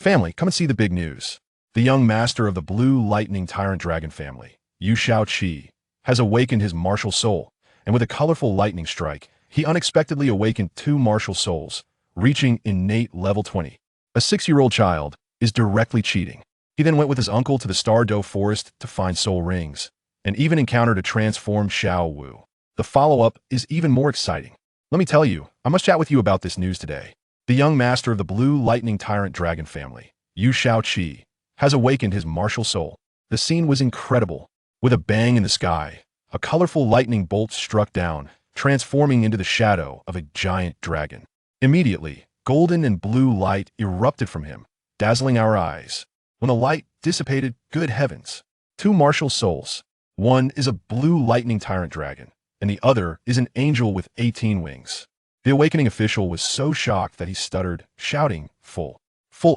Family, come and see the big news. The young master of the Blue Lightning Tyrant Dragon family, Yu Shaoqi, has awakened his martial soul, and with a colorful lightning strike, he unexpectedly awakened two martial souls, reaching innate level 20. A 6-year-old child is directly cheating. He then went with his uncle to the Douluo forest to find soul rings, and even encountered a transformed Xiao Wu. The follow-up is even more exciting. Let me tell you, I must chat with you about this news today. The young master of the Blue Lightning Tyrant Dragon family, Yu Shaoqi, has awakened his martial soul. The scene was incredible. With a bang in the sky, a colorful lightning bolt struck down, transforming into the shadow of a giant dragon. Immediately, golden and blue light erupted from him, dazzling our eyes. When the light dissipated, good heavens, two martial souls. One is a blue lightning tyrant dragon, and the other is an angel with 18 wings. The awakening official was so shocked that he stuttered, shouting, full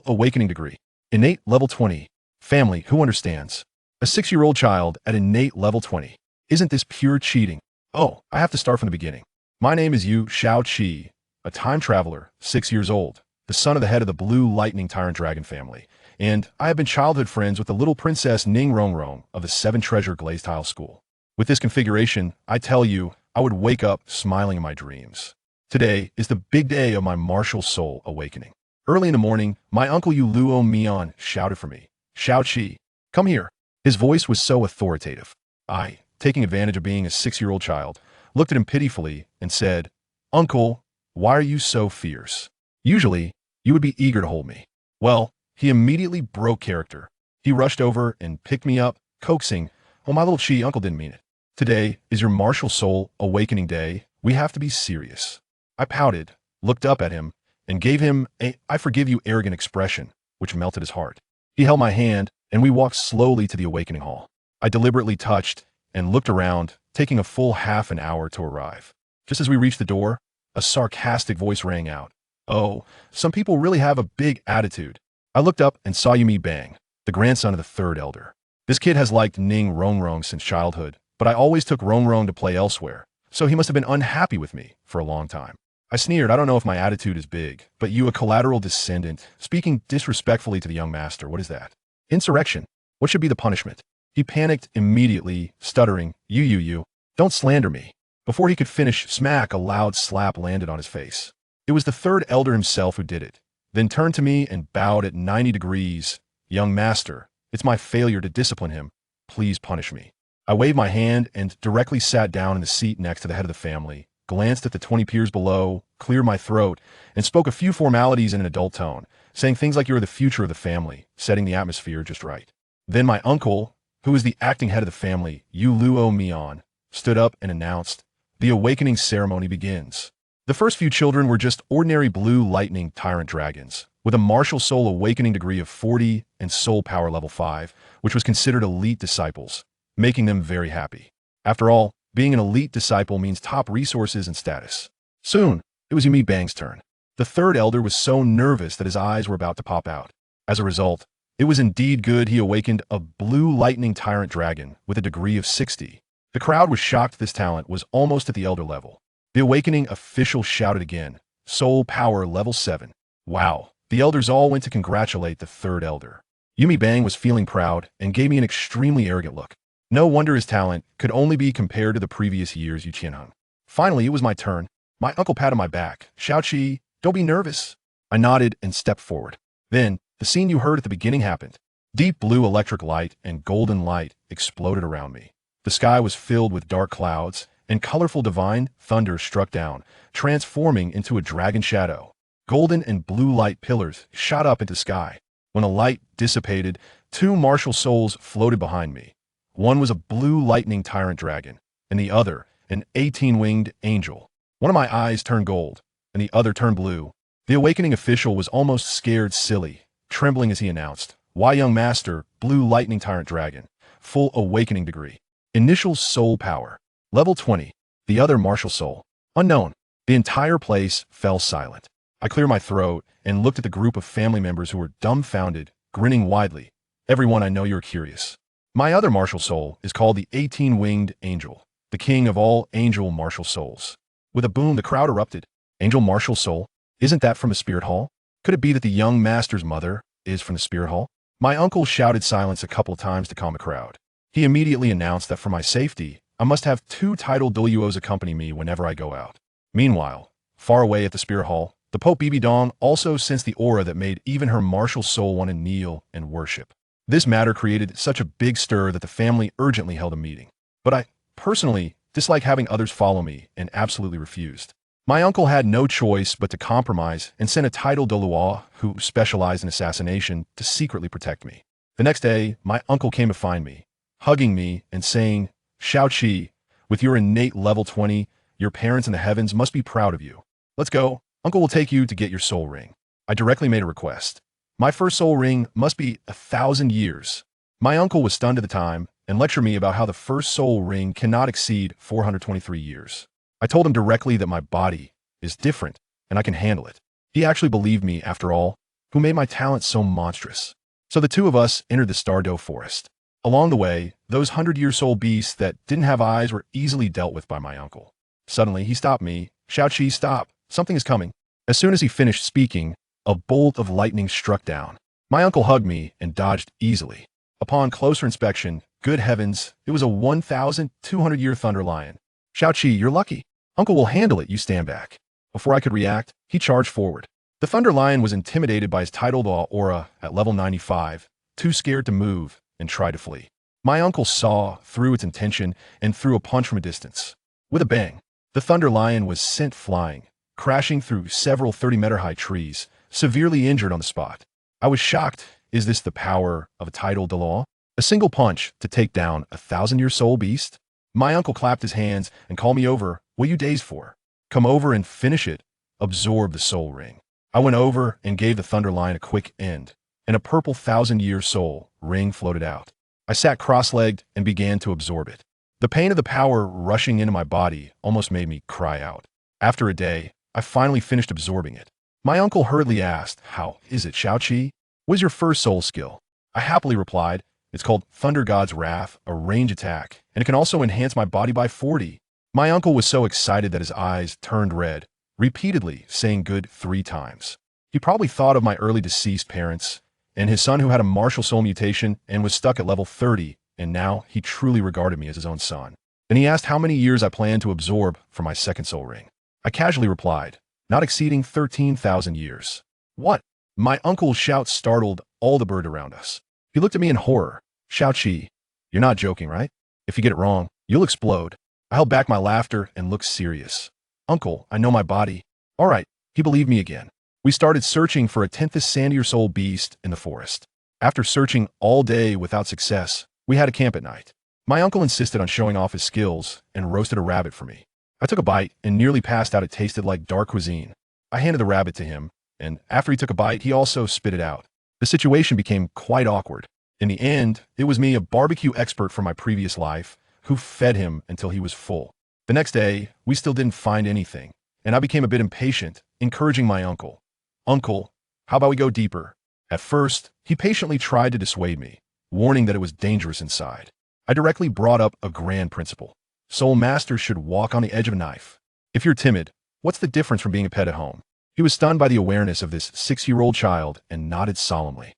awakening degree. Innate level 20. Family, who understands? A 6-year-old child at innate level 20. Isn't this pure cheating? Oh, I have to start from the beginning. My name is Yu Shaoqi, a time traveler, 6 years old, the son of the head of the Blue Lightning Tyrant Dragon family, and I have been childhood friends with the little princess Ning Rongrong of the 7 Treasure Glazed Tile School. With this configuration, I tell you, I would wake up smiling in my dreams. Today is the big day of my martial soul awakening. Early in the morning, my uncle Duluo Mian shouted for me, Shaoqi, come here. His voice was so authoritative. I, taking advantage of being a 6-year-old child, looked at him pitifully and said, Uncle, why are you so fierce? Usually, you would be eager to hold me. Well, he immediately broke character. He rushed over and picked me up, coaxing, oh, my little Chi, uncle didn't mean it. Today is your martial soul awakening day. We have to be serious. I pouted, looked up at him, and gave him a I forgive you arrogant expression, which melted his heart. He held my hand, and we walked slowly to the awakening hall. I deliberately touched and looked around, taking a full half an hour to arrive. Just as we reached the door, a sarcastic voice rang out. Oh, some people really have a big attitude. I looked up and saw Yumi Bang, the grandson of the third elder. This kid has liked Ning Rongrong since childhood, but I always took Rongrong to play elsewhere, so he must have been unhappy with me for a long time. I sneered, I don't know if my attitude is big, but you, a collateral descendant, speaking disrespectfully to the young master, what is that? Insurrection. What should be the punishment? He panicked immediately, stuttering, you, don't slander me. Before he could finish, smack, a loud slap landed on his face. It was the third elder himself who did it, then turned to me and bowed at 90 degrees. Young master, it's my failure to discipline him. Please punish me. I waved my hand and directly sat down in the seat next to the head of the family, glanced at the 20 peers below, cleared my throat, and spoke a few formalities in an adult tone, saying things like you're the future of the family, setting the atmosphere just right. Then my uncle, who is the acting head of the family, Duluo Mian, stood up and announced, the awakening ceremony begins. The first few children were just ordinary blue lightning tyrant dragons, with a martial soul awakening degree of 40 and soul power level 5, which was considered elite disciples, making them very happy. After all, being an elite disciple means top resources and status. Soon, it was Yumi Bang's turn. The third elder was so nervous that his eyes were about to pop out. As a result, it was indeed good he awakened a blue lightning tyrant dragon with a degree of 60. The crowd was shocked this talent was almost at the elder level. The awakening official shouted again, soul power level 7. Wow, the elders all went to congratulate the third elder. Yumi Bang was feeling proud and gave me an extremely arrogant look. No wonder his talent could only be compared to the previous year's Yu Qianheng. Finally, it was my turn. My uncle patted my back. Shaoqi, don't be nervous. I nodded and stepped forward. Then, the scene you heard at the beginning happened. Deep blue electric light and golden light exploded around me. The sky was filled with dark clouds, and colorful divine thunder struck down, transforming into a dragon shadow. Golden and blue light pillars shot up into the sky. When the light dissipated, two martial souls floated behind me. One was a blue lightning tyrant dragon, and the other, an 18-winged angel. One of my eyes turned gold, and the other turned blue. The awakening official was almost scared silly, trembling as he announced, why young master, blue lightning tyrant dragon, full awakening degree. Initial soul power, level 20. The other martial soul, unknown. The entire place fell silent. I cleared my throat and looked at the group of family members who were dumbfounded, grinning widely. Everyone, I know you're curious. My other martial soul is called the 18-winged angel, the king of all angel martial souls. With a boom, the crowd erupted. Angel martial soul? Isn't that from a spirit hall? Could it be that the young master's mother, is from the spirit hall? My uncle shouted silence a couple of times to calm the crowd. He immediately announced that for my safety, I must have 2 titled Douluos accompany me whenever I go out. Meanwhile, far away at the spirit hall, the Pope Bibi Dong also sensed the aura that made even her martial soul want to kneel and worship. This matter created such a big stir that the family urgently held a meeting. But I, personally, dislike having others follow me and absolutely refused. My uncle had no choice but to compromise and sent a titled Dalu who specialized in assassination to secretly protect me. The next day, my uncle came to find me, hugging me and saying, "Shao Qi, with your innate level 20, your parents in the heavens must be proud of you. Let's go. Uncle will take you to get your soul ring." I directly made a request. My first soul ring must be 1,000 years. My uncle was stunned at the time and lectured me about how the first soul ring cannot exceed 423 years. I told him directly that my body is different and I can handle it. He actually believed me after all, who made my talent so monstrous. So the two of us entered the Stardow forest. Along the way, those 100-year soul beasts that didn't have eyes were easily dealt with by my uncle. Suddenly, he stopped me. "Shao Qi, stop. Something is coming." As soon as he finished speaking, a bolt of lightning struck down. My uncle hugged me and dodged easily. Upon closer inspection, good heavens, it was a 1,200-year thunder lion. "Shao Qi, you're lucky. Uncle will handle it, you stand back." Before I could react, he charged forward. The thunder lion was intimidated by his titled aura at level 95, too scared to move, and tried to flee. My uncle saw through its intention and threw a punch from a distance. With a bang, the thunder lion was sent flying, crashing through several 30-meter-high trees, severely injured on the spot. I was shocked. Is this the power of a titled Dalu? A single punch to take down a 1,000-year soul beast? My uncle clapped his hands and called me over. "What are you dazed for? Come over and finish it. Absorb the soul ring." I went over and gave the thunder lion a quick end, and a purple 1,000-year soul ring floated out. I sat cross-legged and began to absorb it. The pain of the power rushing into my body almost made me cry out. After a day, I finally finished absorbing it. My uncle hurriedly asked, "How is it, Shao Qi? What is your first soul skill?" I happily replied, "It's called Thunder God's Wrath, a range attack, and it can also enhance my body by 40. My uncle was so excited that his eyes turned red, repeatedly saying good 3 times. He probably thought of my early deceased parents, and his son who had a martial soul mutation and was stuck at level 30, and now he truly regarded me as his own son. Then he asked how many years I planned to absorb for my second soul ring. I casually replied, "Not exceeding 13,000 years. "What?" My uncle's shout startled all the bird around us. He looked at me in horror. "Shao Qi, you're not joking, right? If you get it wrong, you'll explode." I held back my laughter and looked serious. "Uncle, I know my body." "All right." He believed me again. We started searching for a 10th sandier soul beast in the forest. After searching all day without success, we had a camp at night. My uncle insisted on showing off his skills and roasted a rabbit for me. I took a bite and nearly passed out. It tasted like dark cuisine. I handed the rabbit to him, and after he took a bite, he also spit it out. The situation became quite awkward. In the end, it was me, a barbecue expert from my previous life, who fed him until he was full. The next day, we still didn't find anything, and I became a bit impatient, encouraging my uncle. "Uncle, how about we go deeper?" At first, he patiently tried to dissuade me, warning that it was dangerous inside. I directly brought up a grand principle. Soul masters should walk on the edge of a knife. If you're timid, what's the difference from being a pet at home? He was stunned by the awareness of this 6-year-old child and nodded solemnly.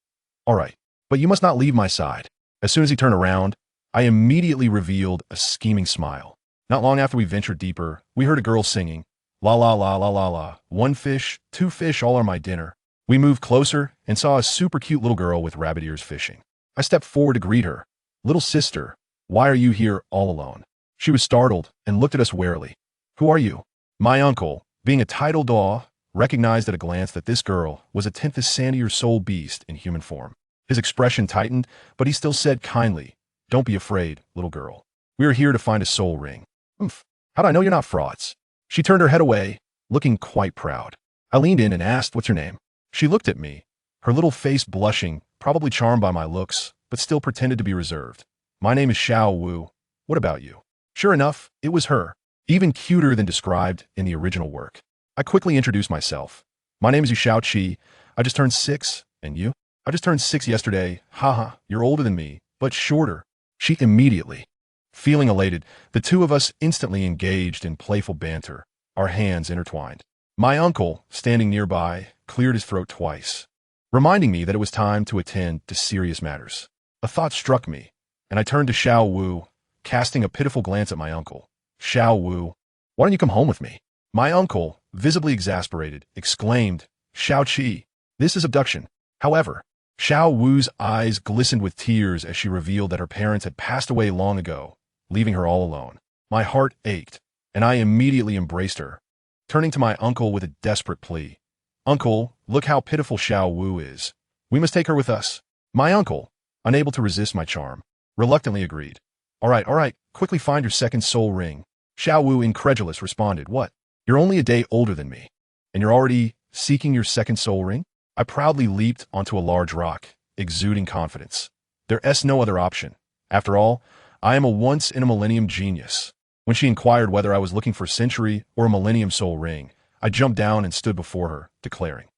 "All right, but you must not leave my side." As soon as he turned around, I immediately revealed a scheming smile. Not long after we ventured deeper, we heard a girl singing, "La la la la la la, 1 fish, 2 fish, all are my dinner." We moved closer and saw a super cute little girl with rabbit ears fishing. I stepped forward to greet her. "Little sister, why are you here all alone?" She was startled and looked at us warily. "Who are you?" My uncle, being a titled Daw, recognized at a glance that this girl was a 10th sandier soul beast in human form. His expression tightened, but he still said kindly, "Don't be afraid, little girl. We are here to find a soul ring." "Oomph, how do I know you're not frauds?" She turned her head away, looking quite proud. I leaned in and asked, "What's your name?" She looked at me, her little face blushing, probably charmed by my looks, but still pretended to be reserved. "My name is Xiao Wu. What about you?" Sure enough, it was her, even cuter than described in the original work. I quickly introduced myself. "My name is Shao Qi. I just turned 6, and you?" "I just turned 6 yesterday. Haha, you're older than me, but shorter." She immediately. Feeling elated, the two of us instantly engaged in playful banter, our hands intertwined. My uncle, standing nearby, cleared his throat twice. reminding me that it was time to attend to serious matters. A thought struck me, and I turned to Xiao Wu, casting a pitiful glance at my uncle. Xiao Wu, why don't you come home with me? My uncle, visibly exasperated, exclaimed, Xiao Qi, this is abduction. However, Xiao Wu's eyes glistened with tears as she revealed that her parents had passed away long ago, leaving her all alone. My heart ached, and I immediately embraced her, turning to my uncle with a desperate plea. Uncle, look how pitiful Xiao Wu is. We must take her with us. My uncle, unable to resist my charm, reluctantly agreed. All right, quickly find your second soul ring. Xiao Wu, incredulous, responded, What? You're only a day older than me, and you're already seeking your second soul ring? I proudly leaped onto a large rock, exuding confidence. There's no other option. After all, I am a once-in-a-millennium genius. When she inquired whether I was looking for a century or a millennium soul ring, I jumped down and stood before her, declaring,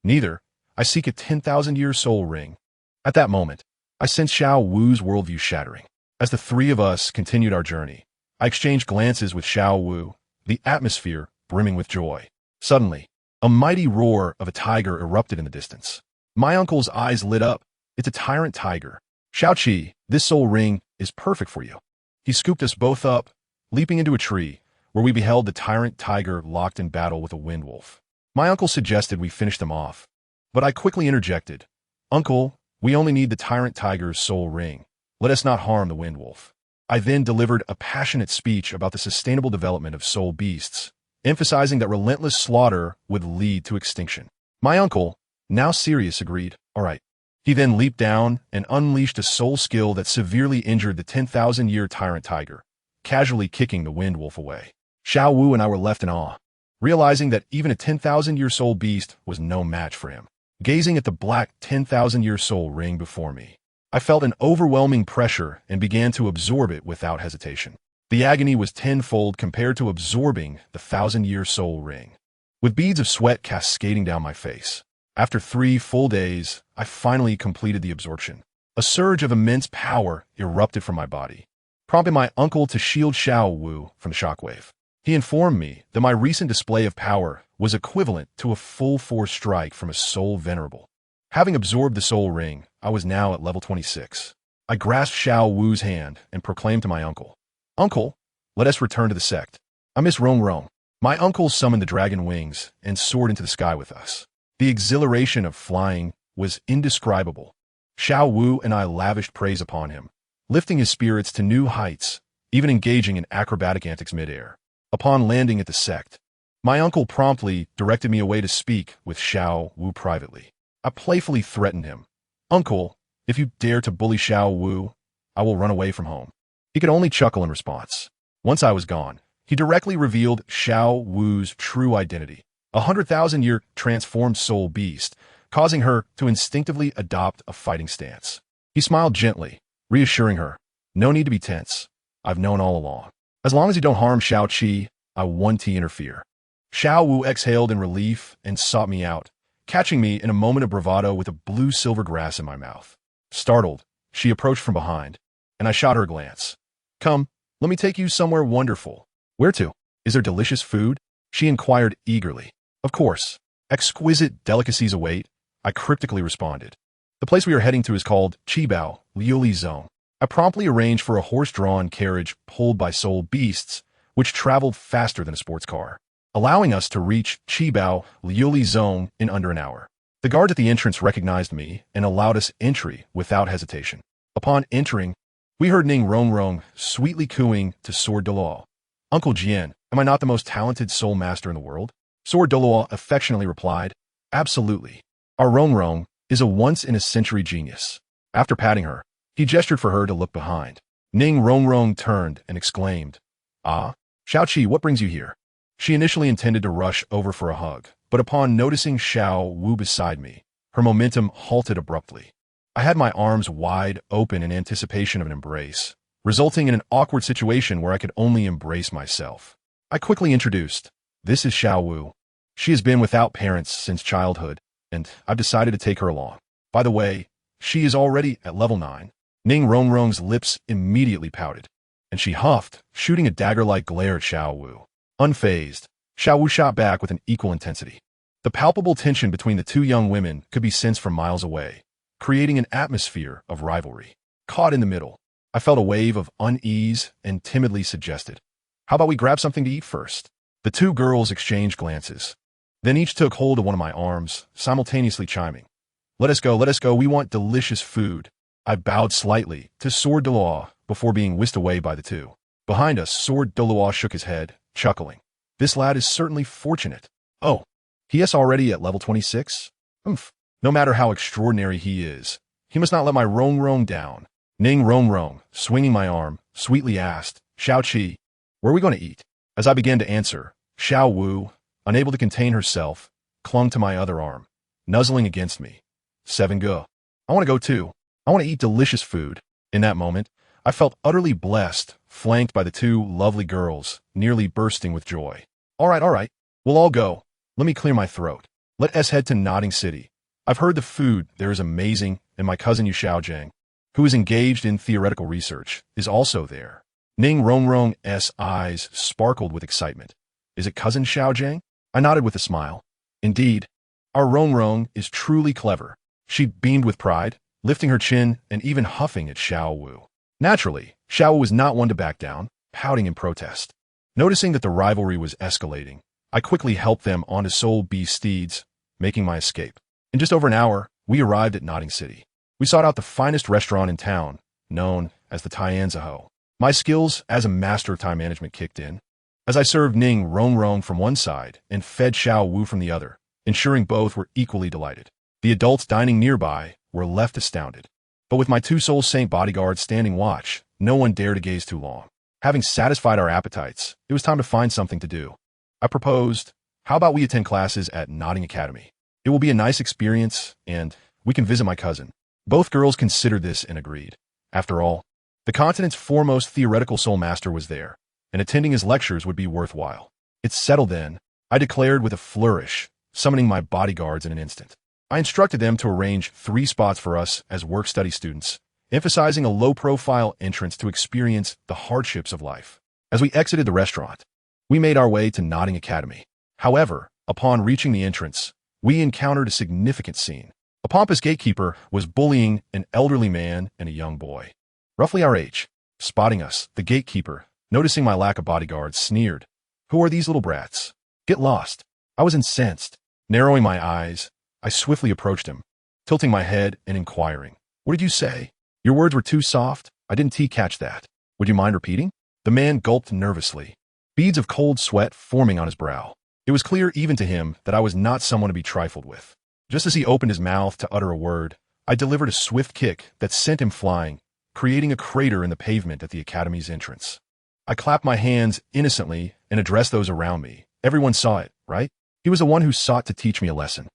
Neither. I seek a 10,000-year soul ring. At that moment, I sensed Xiao Wu's worldview shattering. As the three of us continued our journey, I exchanged glances with Xiao Wu, the atmosphere brimming with joy. Suddenly, a mighty roar of a tiger erupted in the distance. My uncle's eyes lit up. It's a tyrant tiger. Xiao Qi, this soul ring is perfect for you. He scooped us both up, leaping into a tree, where we beheld the tyrant tiger locked in battle with a wind wolf. My uncle suggested we finish them off, but I quickly interjected. Uncle, we only need the tyrant tiger's soul ring. Let us not harm the wind wolf. I then delivered a passionate speech about the sustainable development of soul beasts, emphasizing that relentless slaughter would lead to extinction. My uncle, now serious, agreed. All right. He then leaped down and unleashed a soul skill that severely injured the 10,000-year tyrant tiger, casually kicking the wind wolf away. Xiao Wu and I were left in awe, realizing that even a 10,000-year soul beast was no match for him. Gazing at the black 10,000-year soul ring before me, I felt an overwhelming pressure and began to absorb it without hesitation. The agony was tenfold compared to absorbing the 1,000-year soul ring. With beads of sweat cascading down my face, after 3 full days, I finally completed the absorption. A surge of immense power erupted from my body, prompting my uncle to shield Xiao Wu from the shockwave. He informed me that my recent display of power was equivalent to a full-force strike from a soul venerable. Having absorbed the soul ring, I was now at level 26. I grasped Xiao Wu's hand and proclaimed to my uncle, Uncle, let us return to the sect. I miss Rong Rong. My uncle summoned the dragon wings and soared into the sky with us. The exhilaration of flying was indescribable. Xiao Wu and I lavished praise upon him, lifting his spirits to new heights, even engaging in acrobatic antics midair. Upon landing at the sect, my uncle promptly directed me away to speak with Xiao Wu privately. I playfully threatened him. Uncle, if you dare to bully Xiao Wu, I will run away from home. He could only chuckle in response. Once I was gone, he directly revealed Xiao Wu's true identity, a 100,000-year transformed soul beast, causing her to instinctively adopt a fighting stance. He smiled gently, reassuring her, No need to be tense. I've known all along. As long as you don't harm Xiao Qi, I won't interfere. Xiao Wu exhaled in relief and sought me out, catching me in a moment of bravado with a blue silver grass in my mouth. Startled, she approached from behind, and I shot her a glance. Come, let me take you somewhere wonderful. Where to? Is there delicious food? She inquired eagerly. Of course. Exquisite delicacies await, I cryptically responded. The place we are heading to is called Qibao Liuli Zone. I promptly arranged for a horse-drawn carriage pulled by soul beasts, which traveled faster than a sports car, allowing us to reach Qibao Liuli Zone in under an hour. The guard at the entrance recognized me and allowed us entry without hesitation. Upon entering, we heard Ning Rongrong sweetly cooing to Sword Douluo. Uncle Jian, am I not the most talented soul master in the world? Sword Douluo affectionately replied, Absolutely. Our Rongrong is a once-in-a-century genius. After patting her, he gestured for her to look behind. Ning Rongrong turned and exclaimed, Ah, Xiao Qi, what brings you here? She initially intended to rush over for a hug, but upon noticing Xiao Wu beside me, her momentum halted abruptly. I had my arms wide open in anticipation of an embrace, resulting in an awkward situation where I could only embrace myself. I quickly introduced, This is Xiao Wu. She has been without parents since childhood, and I've decided to take her along. By the way, she is already at level 9. Ning Rongrong's lips immediately pouted, and she huffed, shooting a dagger-like glare at Xiao Wu. Unfazed, Xiao Wu shot back with an equal intensity. The palpable tension between the two young women could be sensed from miles away, creating an atmosphere of rivalry. Caught in the middle, I felt a wave of unease and timidly suggested, "How about we grab something to eat first?" The two girls exchanged glances. Then each took hold of one of my arms, simultaneously chiming, let us go, we want delicious food." I bowed slightly to Sword Douluo before being whisked away by the two. Behind us, Sword Douluo shook his head, chuckling. "This lad is certainly fortunate. Oh, he is already at level 26? Oomph. No matter how extraordinary he is, he must not let my Rong down." Ning Rong, swinging my arm, sweetly asked, "Xiao Qi, where are we going to eat?" As I began to answer, Xiao Wu, unable to contain herself, clung to my other arm, nuzzling against me. "Seven Ge. I want to go too. I want to eat delicious food." In that moment, I felt utterly blessed, flanked by the two lovely girls, nearly bursting with joy. All right. We'll all go. Let me clear my throat. Let us head to Nodding City. I've heard the food there is amazing, and my cousin Yu Xiaojiang, who is engaged in theoretical research, is also there. Ning Rong's eyes sparkled with excitement. "Is it cousin Xiaojiang?" I nodded with a smile. "Indeed. Our Rong is truly clever." She beamed with pride, lifting her chin and even huffing at Xiao Wu. Naturally, Xiao Wu was not one to back down, pouting in protest. Noticing that the rivalry was escalating, I quickly helped them onto Soul Beast steeds, making my escape. In just over an hour, we arrived at Nodding City. We sought out the finest restaurant in town, known as the Tianziho. My skills as a master of time management kicked in, as I served Ning Rong from one side and fed Xiao Wu from the other, ensuring both were equally delighted. The adults dining nearby were left astounded. But with my two Soul Saint bodyguards standing watch, no one dared to gaze too long. Having satisfied our appetites, it was time to find something to do. I proposed, "How about we attend classes at Nodding Academy? It will be a nice experience, and we can visit my cousin." Both girls considered this and agreed. After all, the continent's foremost theoretical soul master was there, and attending his lectures would be worthwhile. "It's settled then," I declared with a flourish, summoning my bodyguards in an instant. I instructed them to arrange 3 spots for us as work-study students, emphasizing a low-profile entrance to experience the hardships of life. As we exited the restaurant, we made our way to Nodding Academy. However, upon reaching the entrance, we encountered a significant scene. A pompous gatekeeper was bullying an elderly man and a young boy, roughly our age. Spotting us, the gatekeeper, noticing my lack of bodyguards, sneered, "Who are these little brats? Get lost." I was incensed. Narrowing my eyes, I swiftly approached him, tilting my head and inquiring, "What did you say? Your words were too soft. I didn't catch that. Would you mind repeating?" The man gulped nervously, beads of cold sweat forming on his brow. It was clear even to him that I was not someone to be trifled with. Just as he opened his mouth to utter a word, I delivered a swift kick that sent him flying, creating a crater in the pavement at the academy's entrance. I clapped my hands innocently and addressed those around me. Everyone saw it, right? He was the one who sought to teach me a lesson.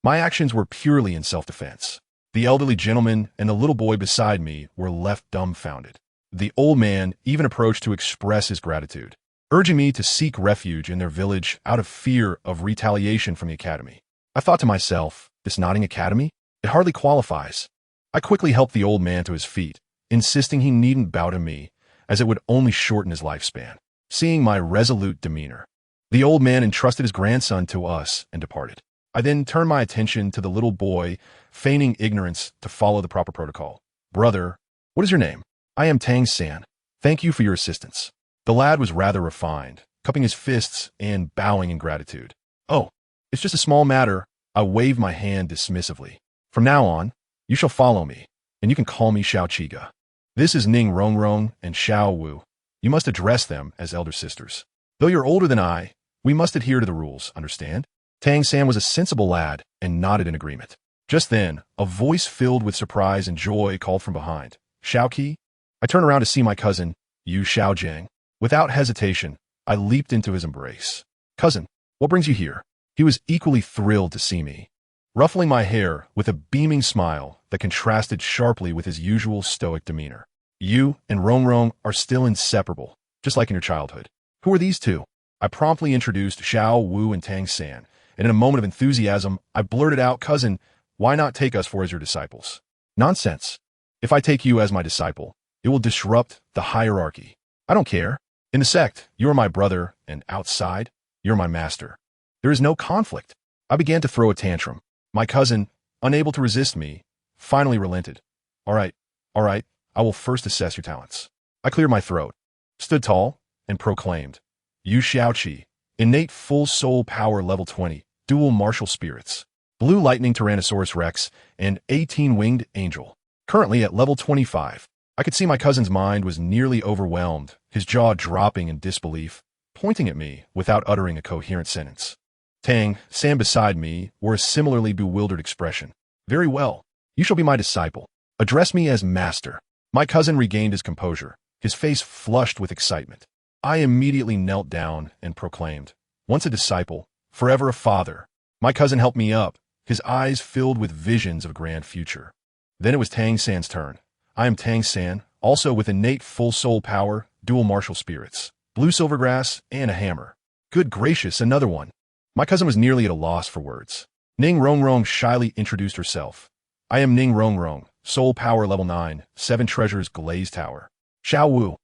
My actions were purely in self-defense. The elderly gentleman and the little boy beside me were left dumbfounded. The old man even approached to express his gratitude, urging me to seek refuge in their village out of fear of retaliation from the academy. I thought to myself, this Nodding Academy? It hardly qualifies. I quickly helped the old man to his feet, insisting he needn't bow to me, as it would only shorten his lifespan. Seeing my resolute demeanor, the old man entrusted his grandson to us and departed. I then turned my attention to the little boy, feigning ignorance to follow the proper protocol. "Brother, what is your name?" "I am Tang San. Thank you for your assistance." The lad was rather refined, cupping his fists and bowing in gratitude. "Oh, it's just a small matter." I waved my hand dismissively. "From now on, you shall follow me, and you can call me Xiao Qiga. This is Ning Rong and Xiao Wu. You must address them as elder sisters. Though you're older than I, we must adhere to the rules, understand?" Tang San was a sensible lad and nodded in agreement. Just then, a voice filled with surprise and joy called from behind, "Xiao Qi?" I turned around to see my cousin, Yu Xiaojiang. Without hesitation, I leaped into his embrace. "Cousin, what brings you here?" He was equally thrilled to see me, ruffling my hair with a beaming smile that contrasted sharply with his usual stoic demeanor. "You and Rong are still inseparable, just like in your childhood. Who are these two?" I promptly introduced Xiao Wu and Tang San, and in a moment of enthusiasm, I blurted out, "Cousin, why not take us for as your disciples?" "Nonsense. If I take you as my disciple, it will disrupt the hierarchy. I don't care. In the sect, you are my brother, and outside, you're my master. There is no conflict." I began to throw a tantrum. My cousin, unable to resist me, finally relented. All right, I will first assess your talents. I cleared my throat, stood tall, and proclaimed, Yu Xiaoqi, innate full soul power level 20, dual martial spirits, blue lightning Tyrannosaurus Rex, and 18-winged angel. Currently at level 25. I could see my cousin's mind was nearly overwhelmed, his jaw dropping in disbelief, pointing at me without uttering a coherent sentence. Tang, Sam beside me, wore a similarly bewildered expression. Very well. You shall be my disciple. Address me as master. My cousin regained his composure, his face flushed with excitement. I immediately knelt down and proclaimed, once a disciple, forever a father. My cousin helped me up, his eyes filled with visions of a grand future. Then it was Tang San's turn. I am Tang San, also with innate full soul power, dual martial spirits, blue silvergrass, and a hammer. Good gracious, another one. My cousin was nearly at a loss for words. Ning Rongrong shyly introduced herself. I am Ning Rongrong, soul power level 9, 7 treasures glaze tower. Xiao Wu,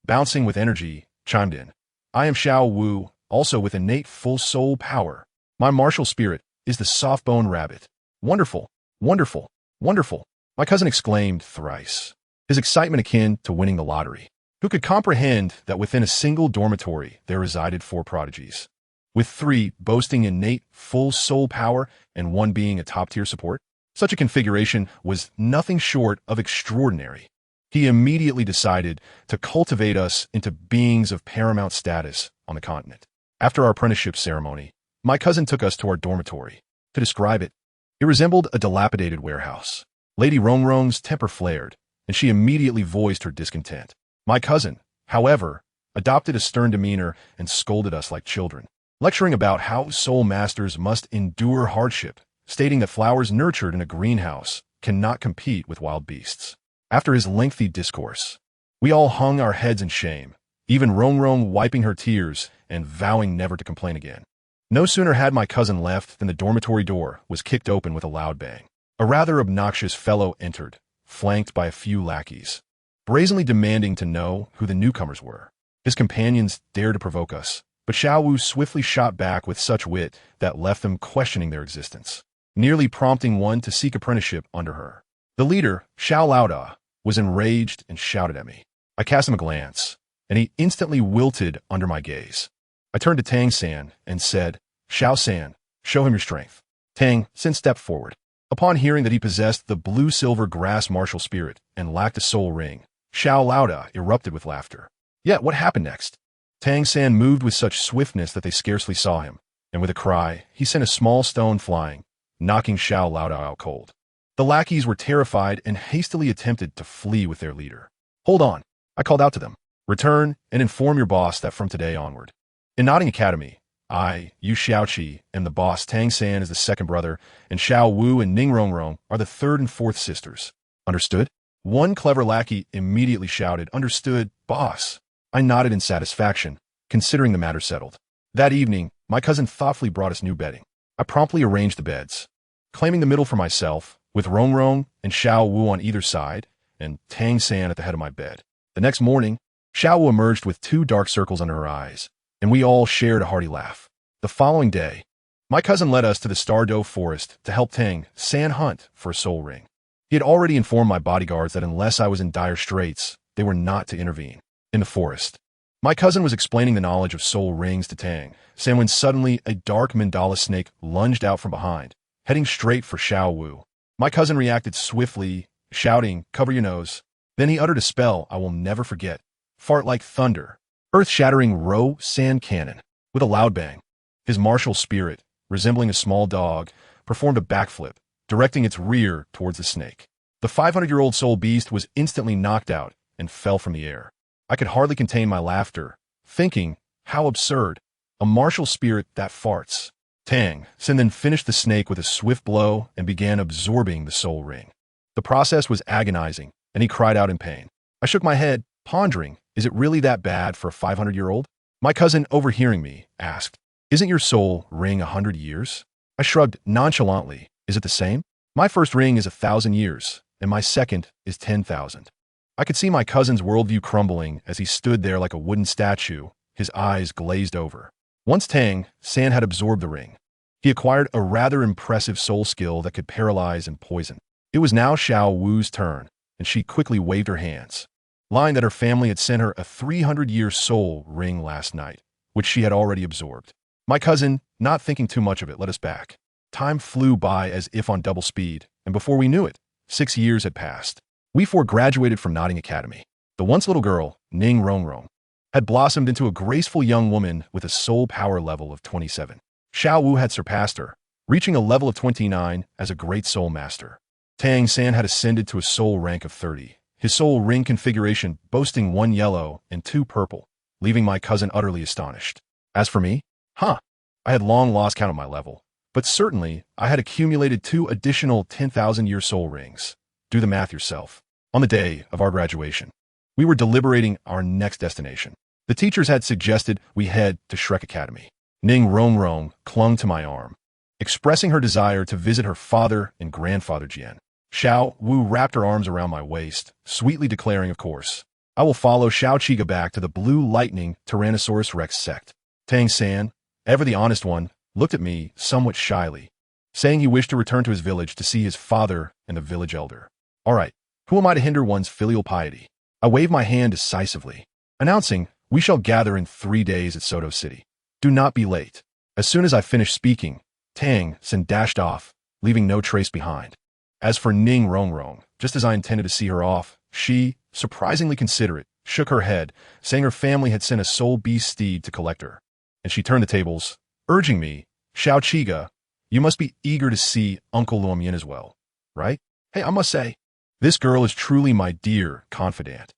bouncing with energy, chimed in. I am Xiao Wu, also with innate full soul power. My martial spirit is the soft-bone rabbit. Wonderful, wonderful, wonderful. My cousin exclaimed thrice, his excitement akin to winning the lottery. Who could comprehend that within a single dormitory there resided 4 prodigies, with 3 boasting innate full soul power and 1 being a top-tier support? Such a configuration was nothing short of extraordinary. He immediately decided to cultivate us into beings of paramount status on the continent. After our apprenticeship ceremony, my cousin took us to our dormitory. To describe it, it resembled a dilapidated warehouse. Lady Rongrong's temper flared, and she immediately voiced her discontent. My cousin, however, adopted a stern demeanor and scolded us like children, lecturing about how soul masters must endure hardship, stating that flowers nurtured in a greenhouse cannot compete with wild beasts. After his lengthy discourse, we all hung our heads in shame, even Rongrong wiping her tears and vowing never to complain again. No sooner had my cousin left than the dormitory door was kicked open with a loud bang. A rather obnoxious fellow entered, flanked by a few lackeys, brazenly demanding to know who the newcomers were. His companions dared to provoke us, but Xiao Wu swiftly shot back with such wit that left them questioning their existence, nearly prompting one to seek apprenticeship under her. The leader, Xiao Laoda, was enraged and shouted at me. I cast him a glance, and he instantly wilted under my gaze. I turned to Tang San and said, Xiao San, show him your strength. Tang San stepped forward. Upon hearing that he possessed the blue-silver grass martial spirit and lacked a soul ring, Xiao Laoda erupted with laughter. Yet what happened next? Tang San moved with such swiftness that they scarcely saw him, and with a cry, he sent a small stone flying, knocking Xiao Laoda out cold. The lackeys were terrified and hastily attempted to flee with their leader. Hold on, I called out to them. Return and inform your boss that from today onward. In Nodding Academy, I, Yu Xiaoqi, am the boss. Tang San is the second brother, and Xiao Wu and Ning Rongrong are the 3rd and 4th sisters. Understood? One clever lackey immediately shouted, Understood, boss. I nodded in satisfaction, considering the matter settled. That evening, my cousin thoughtfully brought us new bedding. I promptly arranged the beds, claiming the middle for myself, with Rongrong and Xiao Wu on either side, and Tang San at the head of my bed. The next morning, Xiao Wu emerged with 2 dark circles under her eyes, and we all shared a hearty laugh. The following day, my cousin led us to the Stardow Forest to help Tang San hunt for a soul ring. He had already informed my bodyguards that unless I was in dire straits, they were not to intervene. In the forest, my cousin was explaining the knowledge of soul rings to Tang San when suddenly a dark mandala snake lunged out from behind, heading straight for Xiao Wu. My cousin reacted swiftly, shouting, Cover your nose. Then he uttered a spell I will never forget. Fart like thunder. Earth-shattering Ro Sand Cannon. With a loud bang, his martial spirit, resembling a small dog, performed a backflip, directing its rear towards the snake. The 500-year-old soul beast was instantly knocked out and fell from the air. I could hardly contain my laughter, thinking, how absurd, a martial spirit that farts. Tang San then finished the snake with a swift blow and began absorbing the soul ring. The process was agonizing, and he cried out in pain. I shook my head, pondering, is it really that bad for a 500-year-old? My cousin, overhearing me, asked, Isn't your soul ring 100 years? I shrugged nonchalantly. Is it the same? My first ring is 1,000 years, and my second is 10,000. I could see my cousin's worldview crumbling as he stood there like a wooden statue, his eyes glazed over. Once Tang San had absorbed the ring, He acquired a rather impressive soul skill that could paralyze and poison. It was now Xiao Wu's turn, and she quickly waved her hands, lying that her family had sent her a 300-year soul ring last night, which she had already absorbed. My cousin, not thinking too much of it, led us back. Time flew by as if on double speed, and before we knew it, 6 years had passed. We four graduated from Notting Academy. The once little girl, Ning Rongrong, had blossomed into a graceful young woman with a soul power level of 27. Xiao Wu had surpassed her, reaching a level of 29 as a great soul master. Tang San had ascended to a soul rank of 30, his soul ring configuration boasting 1 yellow and 2 purple, leaving my cousin utterly astonished. As for me, I had long lost count of my level, but certainly I had accumulated 2 additional 10,000-year soul rings. Do the math yourself. On the day of our graduation, we were deliberating our next destination. The teachers had suggested we head to Shrek Academy. Ning Rongrong clung to my arm, expressing her desire to visit her father and grandfather Jian. Xiao Wu wrapped her arms around my waist, sweetly declaring, of course, I will follow Xiao Qiga back to the Blue Lightning Tyrannosaurus Rex sect. Tang San, ever the honest one, looked at me somewhat shyly, saying he wished to return to his village to see his father and the village elder. All right, who am I to hinder one's filial piety? I waved my hand decisively, announcing, we shall gather in 3 days at Soto City. Do not be late. As soon as I finished speaking, Tang San dashed off, leaving no trace behind. As for Ning Rongrong, just as I intended to see her off, she, surprisingly considerate, shook her head, saying her family had sent a soul beast steed to collect her. And she turned the tables, urging me, Xiao Qiga, you must be eager to see Uncle Luomian as well, right? Hey, I must say, this girl is truly my dear confidant,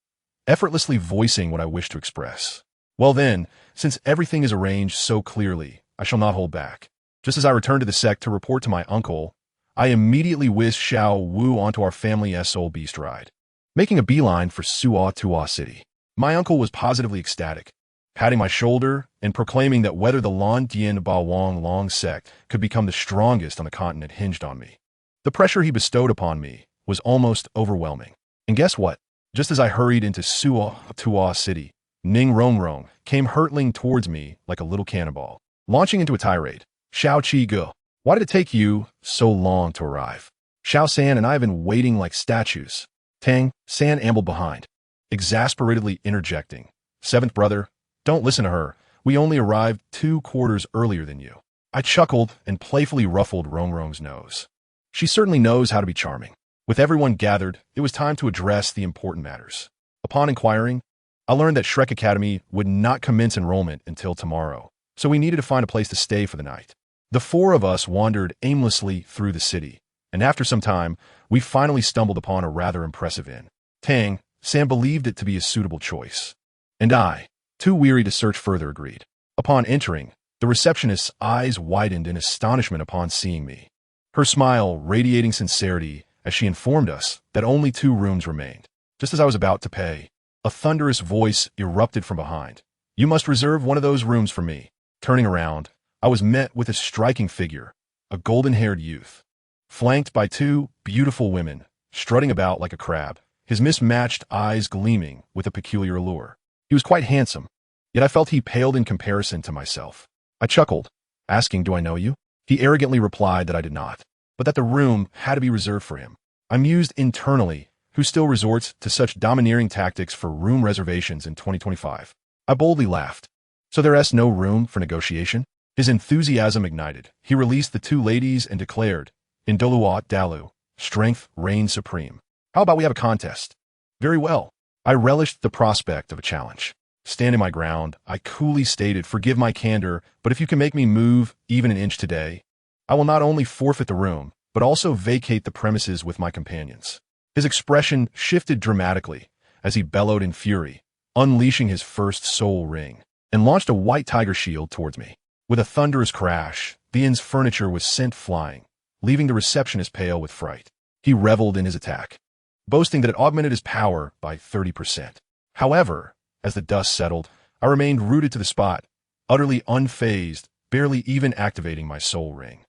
effortlessly voicing what I wish to express. Well then, since everything is arranged so clearly, I shall not hold back. Just as I returned to the sect to report to my uncle, I immediately whizzed Xiao Wu onto our family soul beast ride, making a beeline for Suo City. My uncle was positively ecstatic, patting my shoulder and proclaiming that whether the Lan Dian Ba Wang Long sect could become the strongest on the continent hinged on me. The pressure he bestowed upon me was almost overwhelming. And guess what? Just as I hurried into Suo City, Ning Rongrong came hurtling towards me like a little cannonball, launching into a tirade. Xiao Qiga, why did it take you so long to arrive? Xiao San and I have been waiting like statues. Tang San ambled behind, exasperatedly interjecting. 7th brother, don't listen to her. We only arrived 2 quarters earlier than you. I chuckled and playfully ruffled Rongrong's nose. She certainly knows how to be charming. With everyone gathered, it was time to address the important matters. Upon inquiring, I learned that Shrek Academy would not commence enrollment until tomorrow, so we needed to find a place to stay for the night. The 4 of us wandered aimlessly through the city, and after some time, we finally stumbled upon a rather impressive inn. Tang San believed it to be a suitable choice, and I, too weary to search further, agreed. Upon entering, the receptionist's eyes widened in astonishment upon seeing me, her smile radiating sincerity as she informed us that only 2 rooms remained. Just as I was about to pay, a thunderous voice erupted from behind. You must reserve one of those rooms for me. Turning around, I was met with a striking figure, a golden-haired youth, flanked by 2 beautiful women, strutting about like a crab, his mismatched eyes gleaming with a peculiar allure. He was quite handsome, yet I felt he paled in comparison to myself. I chuckled, asking, do I know you? He arrogantly replied that I did not, but that the room had to be reserved for him. I mused internally, who still resorts to such domineering tactics for room reservations in 2025. I boldly laughed. So there's no room for negotiation? His enthusiasm ignited. He released the 2 ladies and declared, in Douluo, Dalu, strength reigns supreme. How about we have a contest? Very well. I relished the prospect of a challenge. Standing my ground, I coolly stated, forgive my candor, but if you can make me move even an inch today, I will not only forfeit the room, but also vacate the premises with my companions. His expression shifted dramatically as he bellowed in fury, unleashing his first soul ring, and launched a white tiger shield towards me. With a thunderous crash, the inn's furniture was sent flying, leaving the receptionist pale with fright. He reveled in his attack, boasting that it augmented his power by 30%. However, as the dust settled, I remained rooted to the spot, utterly unfazed, barely even activating my soul ring.